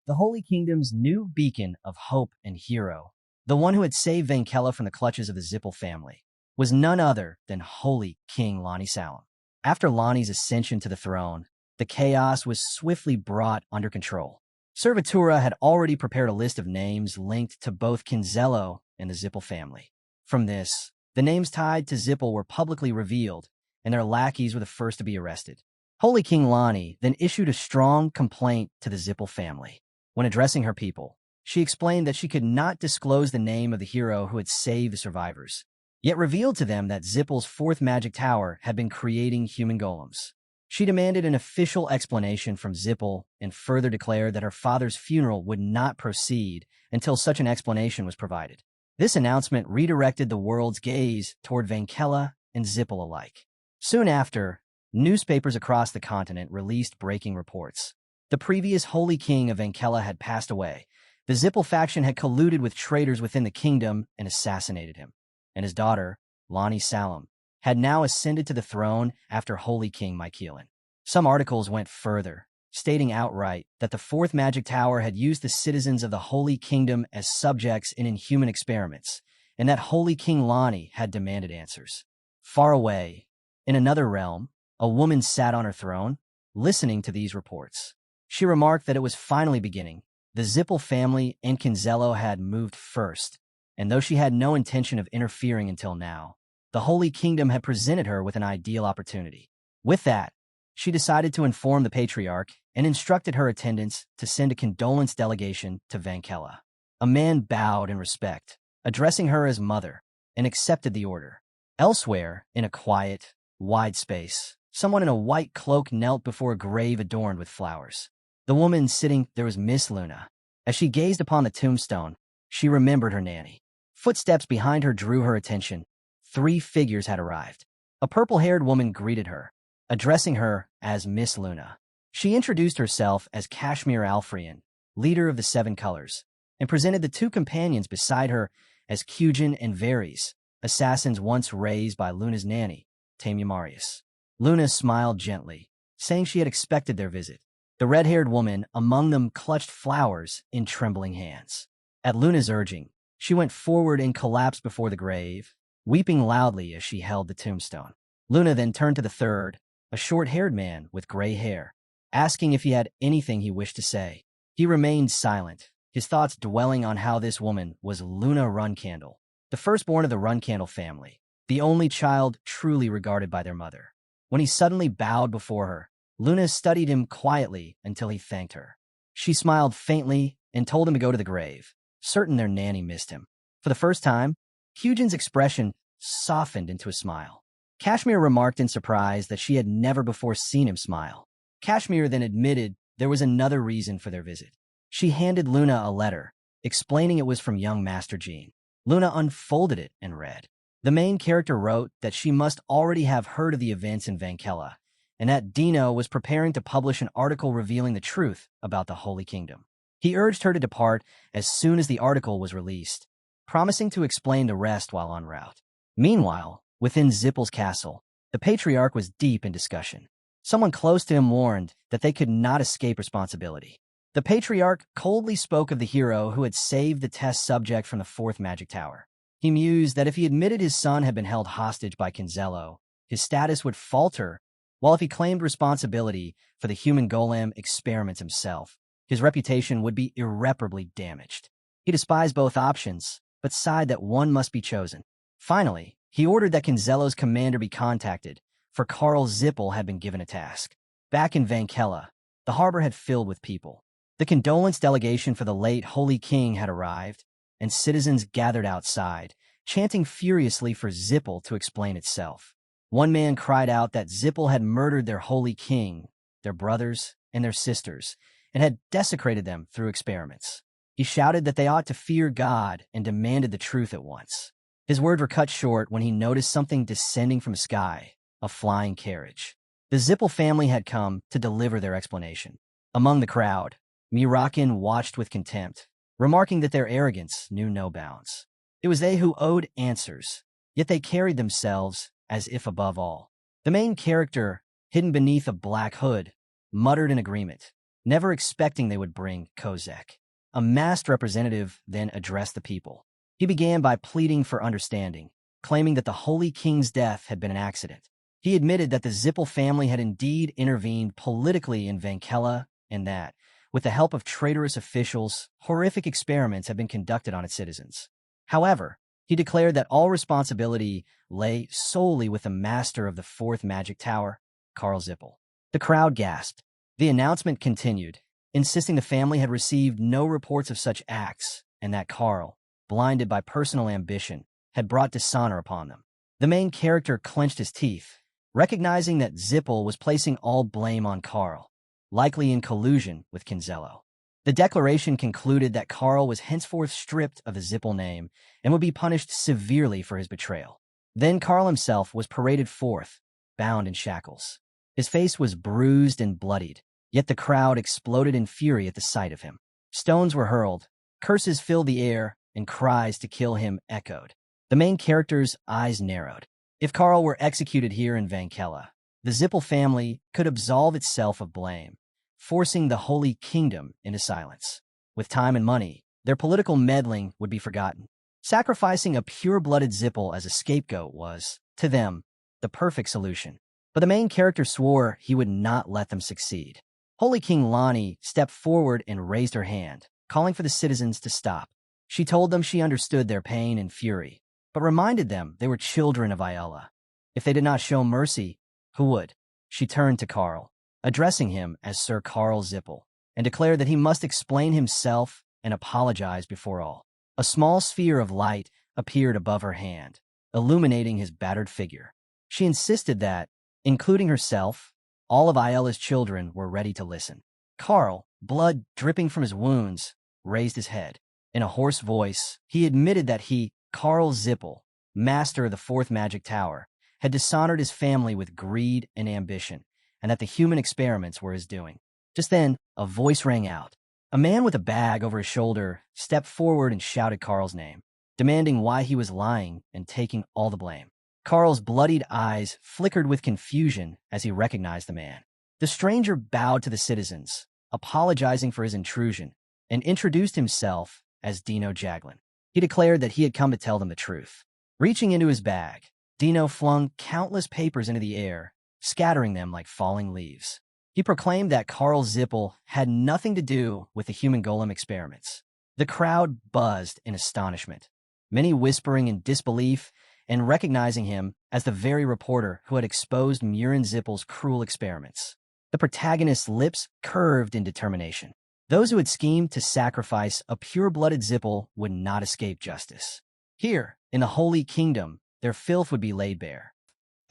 The Holy Kingdom's new beacon of hope and hero, the one who had saved Vankella from the clutches of the Zipple family, was none other than Holy King Lonnie Salem. After Lonnie's ascension to the throne, the chaos was swiftly brought under control. Sir Vitura had already prepared a list of names linked to both Kinzello and the Zipple family. From this, the names tied to Zipple were publicly revealed, and their lackeys were the first to be arrested. Holy King Lonnie then issued a strong complaint to the Zipple family. When addressing her people, she explained that she could not disclose the name of the hero who had saved the survivors, yet revealed to them that Zipple's fourth magic tower had been creating human golems. She demanded an official explanation from Zipple and further declared that her father's funeral would not proceed until such an explanation was provided. This announcement redirected the world's gaze toward Vankella and Zipple alike. Soon after, newspapers across the continent released breaking reports. The previous Holy King of Vankella had passed away. The Zipple faction had colluded with traitors within the kingdom and assassinated him. And his daughter, Lonnie Salem, had now ascended to the throne after Holy King Mykeelan. Some articles went further, stating outright that the fourth magic tower had used the citizens of the Holy Kingdom as subjects in inhuman experiments, and that Holy King Lonnie had demanded answers. Far away, in another realm, a woman sat on her throne, listening to these reports. She remarked that it was finally beginning. The Zipple family and Kinzello had moved first, and though she had no intention of interfering until now, the Holy Kingdom had presented her with an ideal opportunity. With that, she decided to inform the patriarch and instructed her attendants to send a condolence delegation to Vankella. A man bowed in respect, addressing her as mother, and accepted the order. Elsewhere, in a quiet, wide space, someone in a white cloak knelt before a grave adorned with flowers. The woman sitting there was Miss Luna. As she gazed upon the tombstone, she remembered her nanny. Footsteps behind her drew her attention. 3 figures had arrived. A purple-haired woman greeted her, addressing her as Miss Luna. She introduced herself as Kashmir Alfrian, leader of the 7 Colors, and presented the 2 companions beside her as Kujin and Varys, assassins once raised by Luna's nanny, Tamia Marius. Luna smiled gently, saying she had expected their visit. The red-haired woman among them clutched flowers in trembling hands. At Luna's urging, she went forward and collapsed before the grave, weeping loudly as she held the tombstone. Luna then turned to the third, a short-haired man with gray hair, asking if he had anything he wished to say. He remained silent, his thoughts dwelling on how this woman was Luna Runcandle, the firstborn of the Runcandle family, the only child truly regarded by their mother. When he suddenly bowed before her, Luna studied him quietly until he thanked her. She smiled faintly and told him to go to the grave, certain their nanny missed him. For the first time, Kujin's expression softened into a smile. Kashmir remarked in surprise that she had never before seen him smile. Kashmir then admitted there was another reason for their visit. She handed Luna a letter, explaining it was from young Master Jean. Luna unfolded it and read. The main character wrote that she must already have heard of the events in Vankella, and that Dino was preparing to publish an article revealing the truth about the Holy Kingdom. He urged her to depart as soon as the article was released, promising to explain the rest while en route. Meanwhile, within Zipple's castle, the patriarch was deep in discussion. Someone close to him warned that they could not escape responsibility. The patriarch coldly spoke of the hero who had saved the test subject from the fourth magic tower. He mused that if he admitted his son had been held hostage by Kinzello, his status would falter, while if he claimed responsibility for the human golem experiments himself, his reputation would be irreparably damaged. He despised both options, but sighed that one must be chosen. Finally, he ordered that Kinzello's commander be contacted, for Karl Zipple had been given a task. Back in Vankella, the harbor had filled with people. The condolence delegation for the late Holy King had arrived, and citizens gathered outside, chanting furiously for Zipple to explain itself. One man cried out that Zipple had murdered their Holy King, their brothers, and their sisters, and had desecrated them through experiments. He shouted that they ought to fear God and demanded the truth at once. His words were cut short when he noticed something descending from the sky, a flying carriage. The Zipple family had come to deliver their explanation. Among the crowd, mirakin watched with contempt, remarking that their arrogance knew no bounds. It was they who owed answers, yet they carried themselves as if above all. The main character, hidden beneath a black hood, muttered in agreement, never expecting they would bring Kozek. A masked representative then addressed the people. He began by pleading for understanding, claiming that the Holy King's death had been an accident. He admitted that the Zipple family had indeed intervened politically in Vankella and that, with the help of traitorous officials, horrific experiments had been conducted on its citizens. However, he declared that all responsibility lay solely with the master of the fourth magic tower, Karl Zipple. The crowd gasped. The announcement continued, insisting the family had received no reports of such acts and that Karl, blinded by personal ambition, had brought dishonor upon them. The main character clenched his teeth, recognizing that Zipple was placing all blame on Karl, likely in collusion with Kinzello. The declaration concluded that Karl was henceforth stripped of the Zipple name and would be punished severely for his betrayal. Then Karl himself was paraded forth, bound in shackles. His face was bruised and bloodied, yet the crowd exploded in fury at the sight of him. Stones were hurled, curses filled the air, and cries to kill him echoed. The main character's eyes narrowed. If Karl were executed here in Vankella, the Zipple family could absolve itself of blame, forcing the Holy Kingdom into silence. With time and money, their political meddling would be forgotten. Sacrificing a pure-blooded Zipple as a scapegoat was, to them, the perfect solution. But the main character swore he would not let them succeed. Holy King Lani stepped forward and raised her hand, calling for the citizens to stop. She told them she understood their pain and fury, but reminded them they were children of Ayala. If they did not show mercy, who would? She turned to Karl, addressing him as Sir Karl Zipple, and declared that he must explain himself and apologize before all. A small sphere of light appeared above her hand, illuminating his battered figure. She insisted that, including herself, all of Ayala's children were ready to listen. Karl, blood dripping from his wounds, raised his head. In a hoarse voice, he admitted that he, Karl Zipple, master of the fourth magic tower, had dishonored his family with greed and ambition, and that the human experiments were his doing. Just then, a voice rang out. A man with a bag over his shoulder stepped forward and shouted Karl's name, demanding why he was lying and taking all the blame. Karl's bloodied eyes flickered with confusion as he recognized the man. The stranger bowed to the citizens, apologizing for his intrusion, and introduced himself as Dino Jaglin. He declared that he had come to tell them the truth. Reaching into his bag, Dino flung countless papers into the air, scattering them like falling leaves. He proclaimed that Karl Zipple had nothing to do with the human golem experiments. The crowd buzzed in astonishment, many whispering in disbelief and recognizing him as the very reporter who had exposed Murin Zipple's cruel experiments. The protagonist's lips curved in determination. Those who had schemed to sacrifice a pure-blooded Zipple would not escape justice. Here, in the Holy Kingdom, their filth would be laid bare.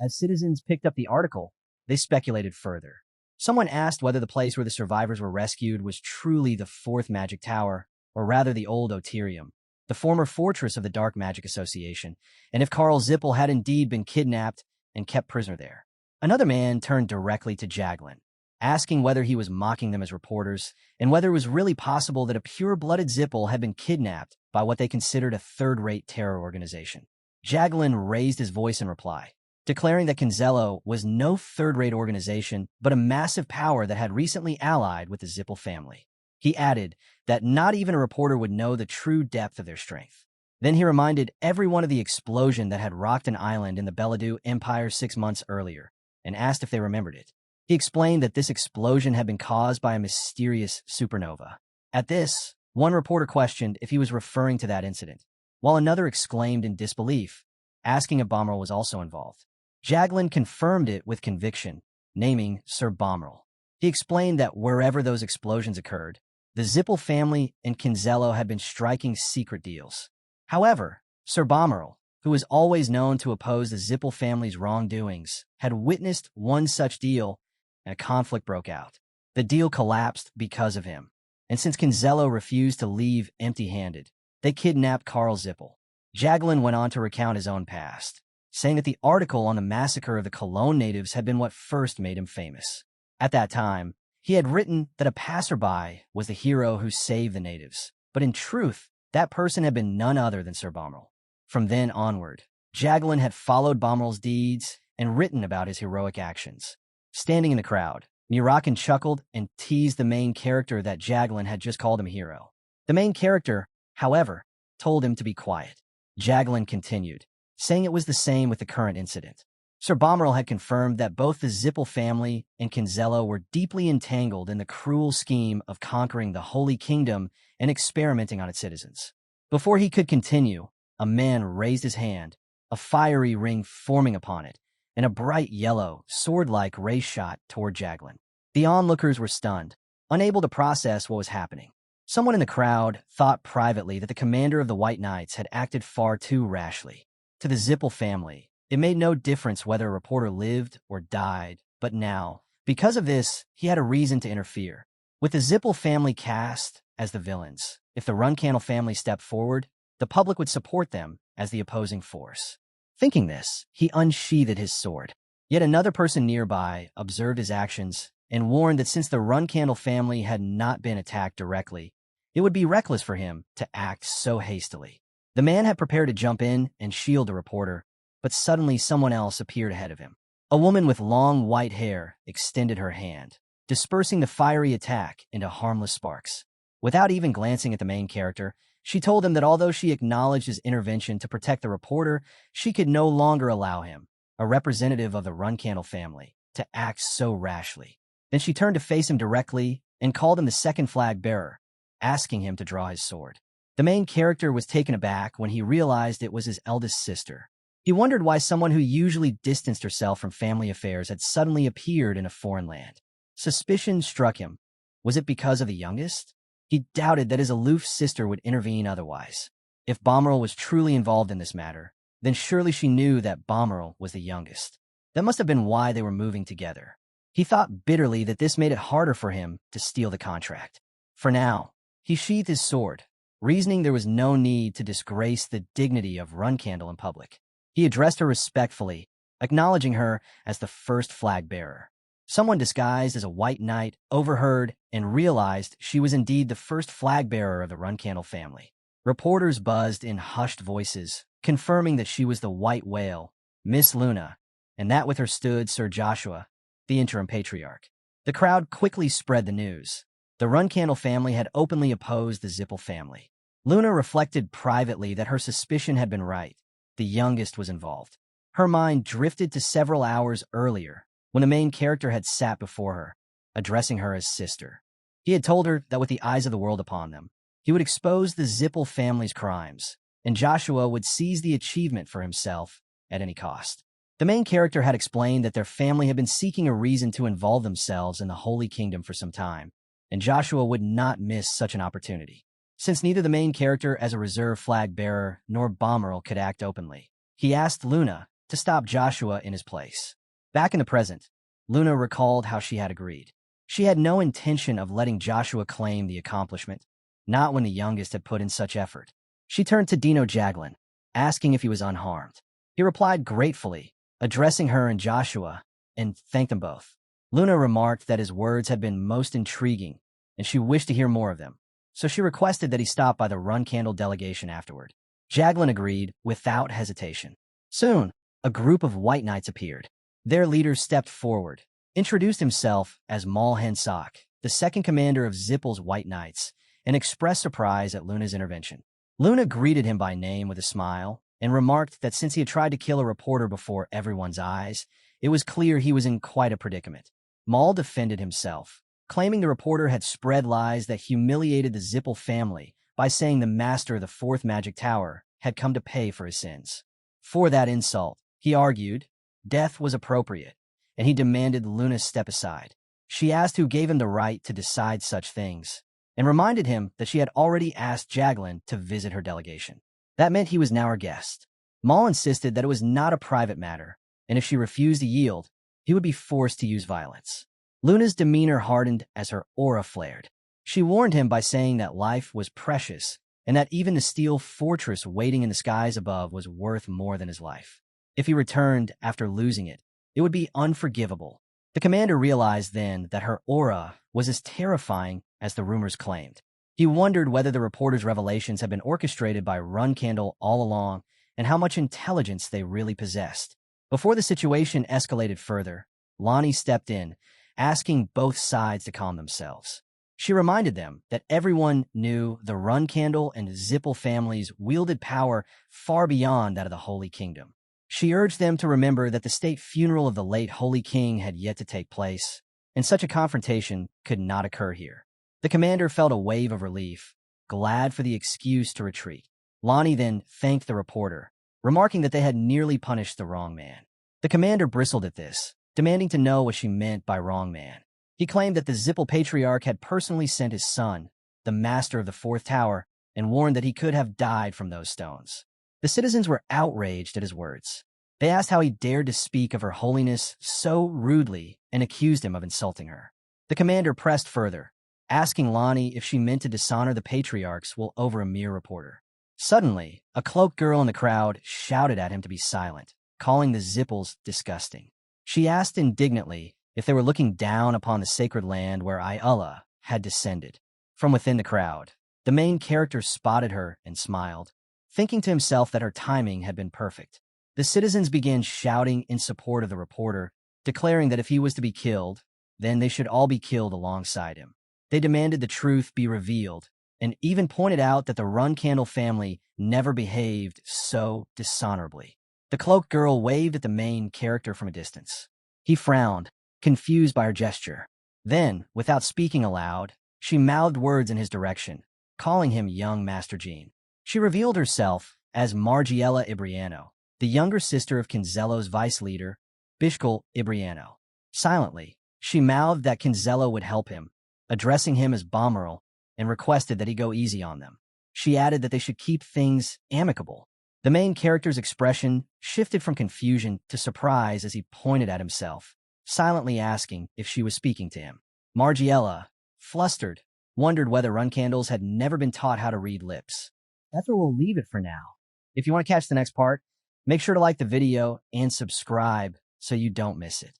As citizens picked up the article, they speculated further. Someone asked whether the place where the survivors were rescued was truly the fourth magic tower, or rather the old Oterium, the former fortress of the Dark Magic Association, and if Carl Zipple had indeed been kidnapped and kept prisoner there. Another man turned directly to Jaglin, asking whether he was mocking them as reporters, and whether it was really possible that a pure-blooded Zipple had been kidnapped by what they considered a third-rate terror organization. Jaglin raised his voice in reply, declaring that Kinzello was no third-rate organization, but a massive power that had recently allied with the Zipple family. He added that not even a reporter would know the true depth of their strength. Then he reminded everyone of the explosion that had rocked an island in the Beladu Empire 6 months earlier, and asked if they remembered it. He explained that this explosion had been caused by a mysterious supernova. At this, one reporter questioned if he was referring to that incident, while another exclaimed in disbelief, asking if Bommerl was also involved. Jaglin confirmed it with conviction, naming Sir Bommerl. He explained that wherever those explosions occurred, the Zipple family and Kinzello had been striking secret deals. However, Sir Bommerl, who was always known to oppose the Zipple family's wrongdoings, had witnessed one such deal, and a conflict broke out. The deal collapsed because of him, and since Kinzello refused to leave empty-handed, they kidnapped Carl Zipple. Jaglin went on to recount his own past, saying that the article on the massacre of the Cologne natives had been what first made him famous. At that time, he had written that a passerby was the hero who saved the natives, but in truth, that person had been none other than Sir Bommerl. From then onward, Jaglin had followed Bommerl's deeds and written about his heroic actions. Standing in the crowd, mirakin chuckled and teased the main character that Jaglin had just called him a hero. The main character, however, told him to be quiet. Jaglin continued, saying it was the same with the current incident. Sir Bommerl had confirmed that both the Zipple family and Kinzello were deeply entangled in the cruel scheme of conquering the Holy Kingdom and experimenting on its citizens. Before he could continue, a man raised his hand, a fiery ring forming upon it, and a bright yellow, sword-like ray shot toward Jaglin. The onlookers were stunned, unable to process what was happening. Someone in the crowd thought privately that the commander of the White Knights had acted far too rashly. To the Zipple family, it made no difference whether a reporter lived or died, but now, because of this, he had a reason to interfere. With the Zipple family cast as the villains, if the Runcandle family stepped forward, the public would support them as the opposing force. Thinking this, he unsheathed his sword. Yet another person nearby observed his actions and warned that since the Runcandle family had not been attacked directly, it would be reckless for him to act so hastily. The man had prepared to jump in and shield the reporter, but suddenly someone else appeared ahead of him. A woman with long white hair extended her hand, dispersing the fiery attack into harmless sparks. Without even glancing at the main character, she told him that although she acknowledged his intervention to protect the reporter, she could no longer allow him, a representative of the Runcandle family, to act so rashly. Then she turned to face him directly and called him the second flag bearer, asking him to draw his sword. The main character was taken aback when he realized it was his eldest sister. He wondered why someone who usually distanced herself from family affairs had suddenly appeared in a foreign land. Suspicion struck him. Was it because of the youngest? He doubted that his aloof sister would intervene otherwise. If Bommerl was truly involved in this matter, then surely she knew that Bommerl was the youngest. That must have been why they were moving together. He thought bitterly that this made it harder for him to steal the contract. For now, he sheathed his sword, reasoning there was no need to disgrace the dignity of Runcandle in public. He addressed her respectfully, acknowledging her as the first flag bearer. Someone disguised as a white knight overheard and realized she was indeed the first flag bearer of the Runcandle family. Reporters buzzed in hushed voices, confirming that she was the White Whale, Miss Luna, and that with her stood Sir Joshua, the interim patriarch. The crowd quickly spread the news. The Runcandle family had openly opposed the Zipple family. Luna reflected privately that her suspicion had been right. The youngest was involved. Her mind drifted to several hours earlier, when the main character had sat before her, addressing her as sister. He had told her that with the eyes of the world upon them, he would expose the Zipple family's crimes, and Joshua would seize the achievement for himself at any cost. The main character had explained that their family had been seeking a reason to involve themselves in the Holy Kingdom for some time, and Joshua would not miss such an opportunity. Since neither the main character as a reserve flag bearer nor Bommerl could act openly, he asked Luna to stop Joshua in his place. Back in the present, Luna recalled how she had agreed. She had no intention of letting Joshua claim the accomplishment, not when the youngest had put in such effort. She turned to Dino Jaglin, asking if he was unharmed. He replied gratefully, addressing her and Joshua, and thanked them both. Luna remarked that his words had been most intriguing, and she wished to hear more of them, so she requested that he stop by the Runcandle delegation afterward. Jaglin agreed without hesitation. Soon, a group of white knights appeared. Their leader stepped forward, introduced himself as Malhen Sak, the second commander of Zipple's White Knights, and expressed surprise at Luna's intervention. Luna greeted him by name with a smile and remarked that since he had tried to kill a reporter before everyone's eyes, it was clear he was in quite a predicament. Mal defended himself, claiming the reporter had spread lies that humiliated the Zipple family by saying the master of the fourth magic tower had come to pay for his sins. For that insult, he argued, death was appropriate, and he demanded Luna step aside. She asked who gave him the right to decide such things, and reminded him that she had already asked Jaglin to visit her delegation. That meant he was now her guest. Mal insisted that it was not a private matter, and if she refused to yield, he would be forced to use violence. Luna's demeanor hardened as her aura flared. She warned him by saying that life was precious, and that even the steel fortress waiting in the skies above was worth more than his life. If he returned after losing it, it would be unforgivable. The commander realized then that her aura was as terrifying as the rumors claimed. He wondered whether the reporter's revelations had been orchestrated by Runcandle all along and how much intelligence they really possessed. Before the situation escalated further, Lonnie stepped in, asking both sides to calm themselves. She reminded them that everyone knew the Runcandle and Zipple families wielded power far beyond that of the Holy Kingdom. She urged them to remember that the state funeral of the late Holy King had yet to take place, and such a confrontation could not occur here. The commander felt a wave of relief, glad for the excuse to retreat. Lonnie then thanked the reporter, remarking that they had nearly punished the wrong man. The commander bristled at this, demanding to know what she meant by wrong man. He claimed that the Zipple patriarch had personally sent his son, the master of the fourth tower, and warned that he could have died from those stones. The citizens were outraged at his words. They asked how he dared to speak of her holiness so rudely and accused him of insulting her. The commander pressed further, asking Lonnie if she meant to dishonor the patriarchs while over a mere reporter. Suddenly, a cloaked girl in the crowd shouted at him to be silent, calling the Zipples disgusting. She asked indignantly if they were looking down upon the sacred land where Ayala had descended. From within the crowd, the main character spotted her and smiled, thinking to himself that her timing had been perfect. The citizens began shouting in support of the reporter, declaring that if he was to be killed, then they should all be killed alongside him. They demanded the truth be revealed, and even pointed out that the Runcandle family never behaved so dishonorably. The cloaked girl waved at the main character from a distance. He frowned, confused by her gesture. Then, without speaking aloud, she mouthed words in his direction, calling him young Master Jean. She revealed herself as Margiela Ibriano, the younger sister of Kinzello's vice leader, Bishkal Ibriano. Silently, she mouthed that Kinzello would help him, addressing him as Bommerl, and requested that he go easy on them. She added that they should keep things amicable. The main character's expression shifted from confusion to surprise as he pointed at himself, silently asking if she was speaking to him. Margiela, flustered, wondered whether Runcandles had never been taught how to read lips. That's where we'll leave it for now. If you want to catch the next part, make sure to like the video and subscribe so you don't miss it.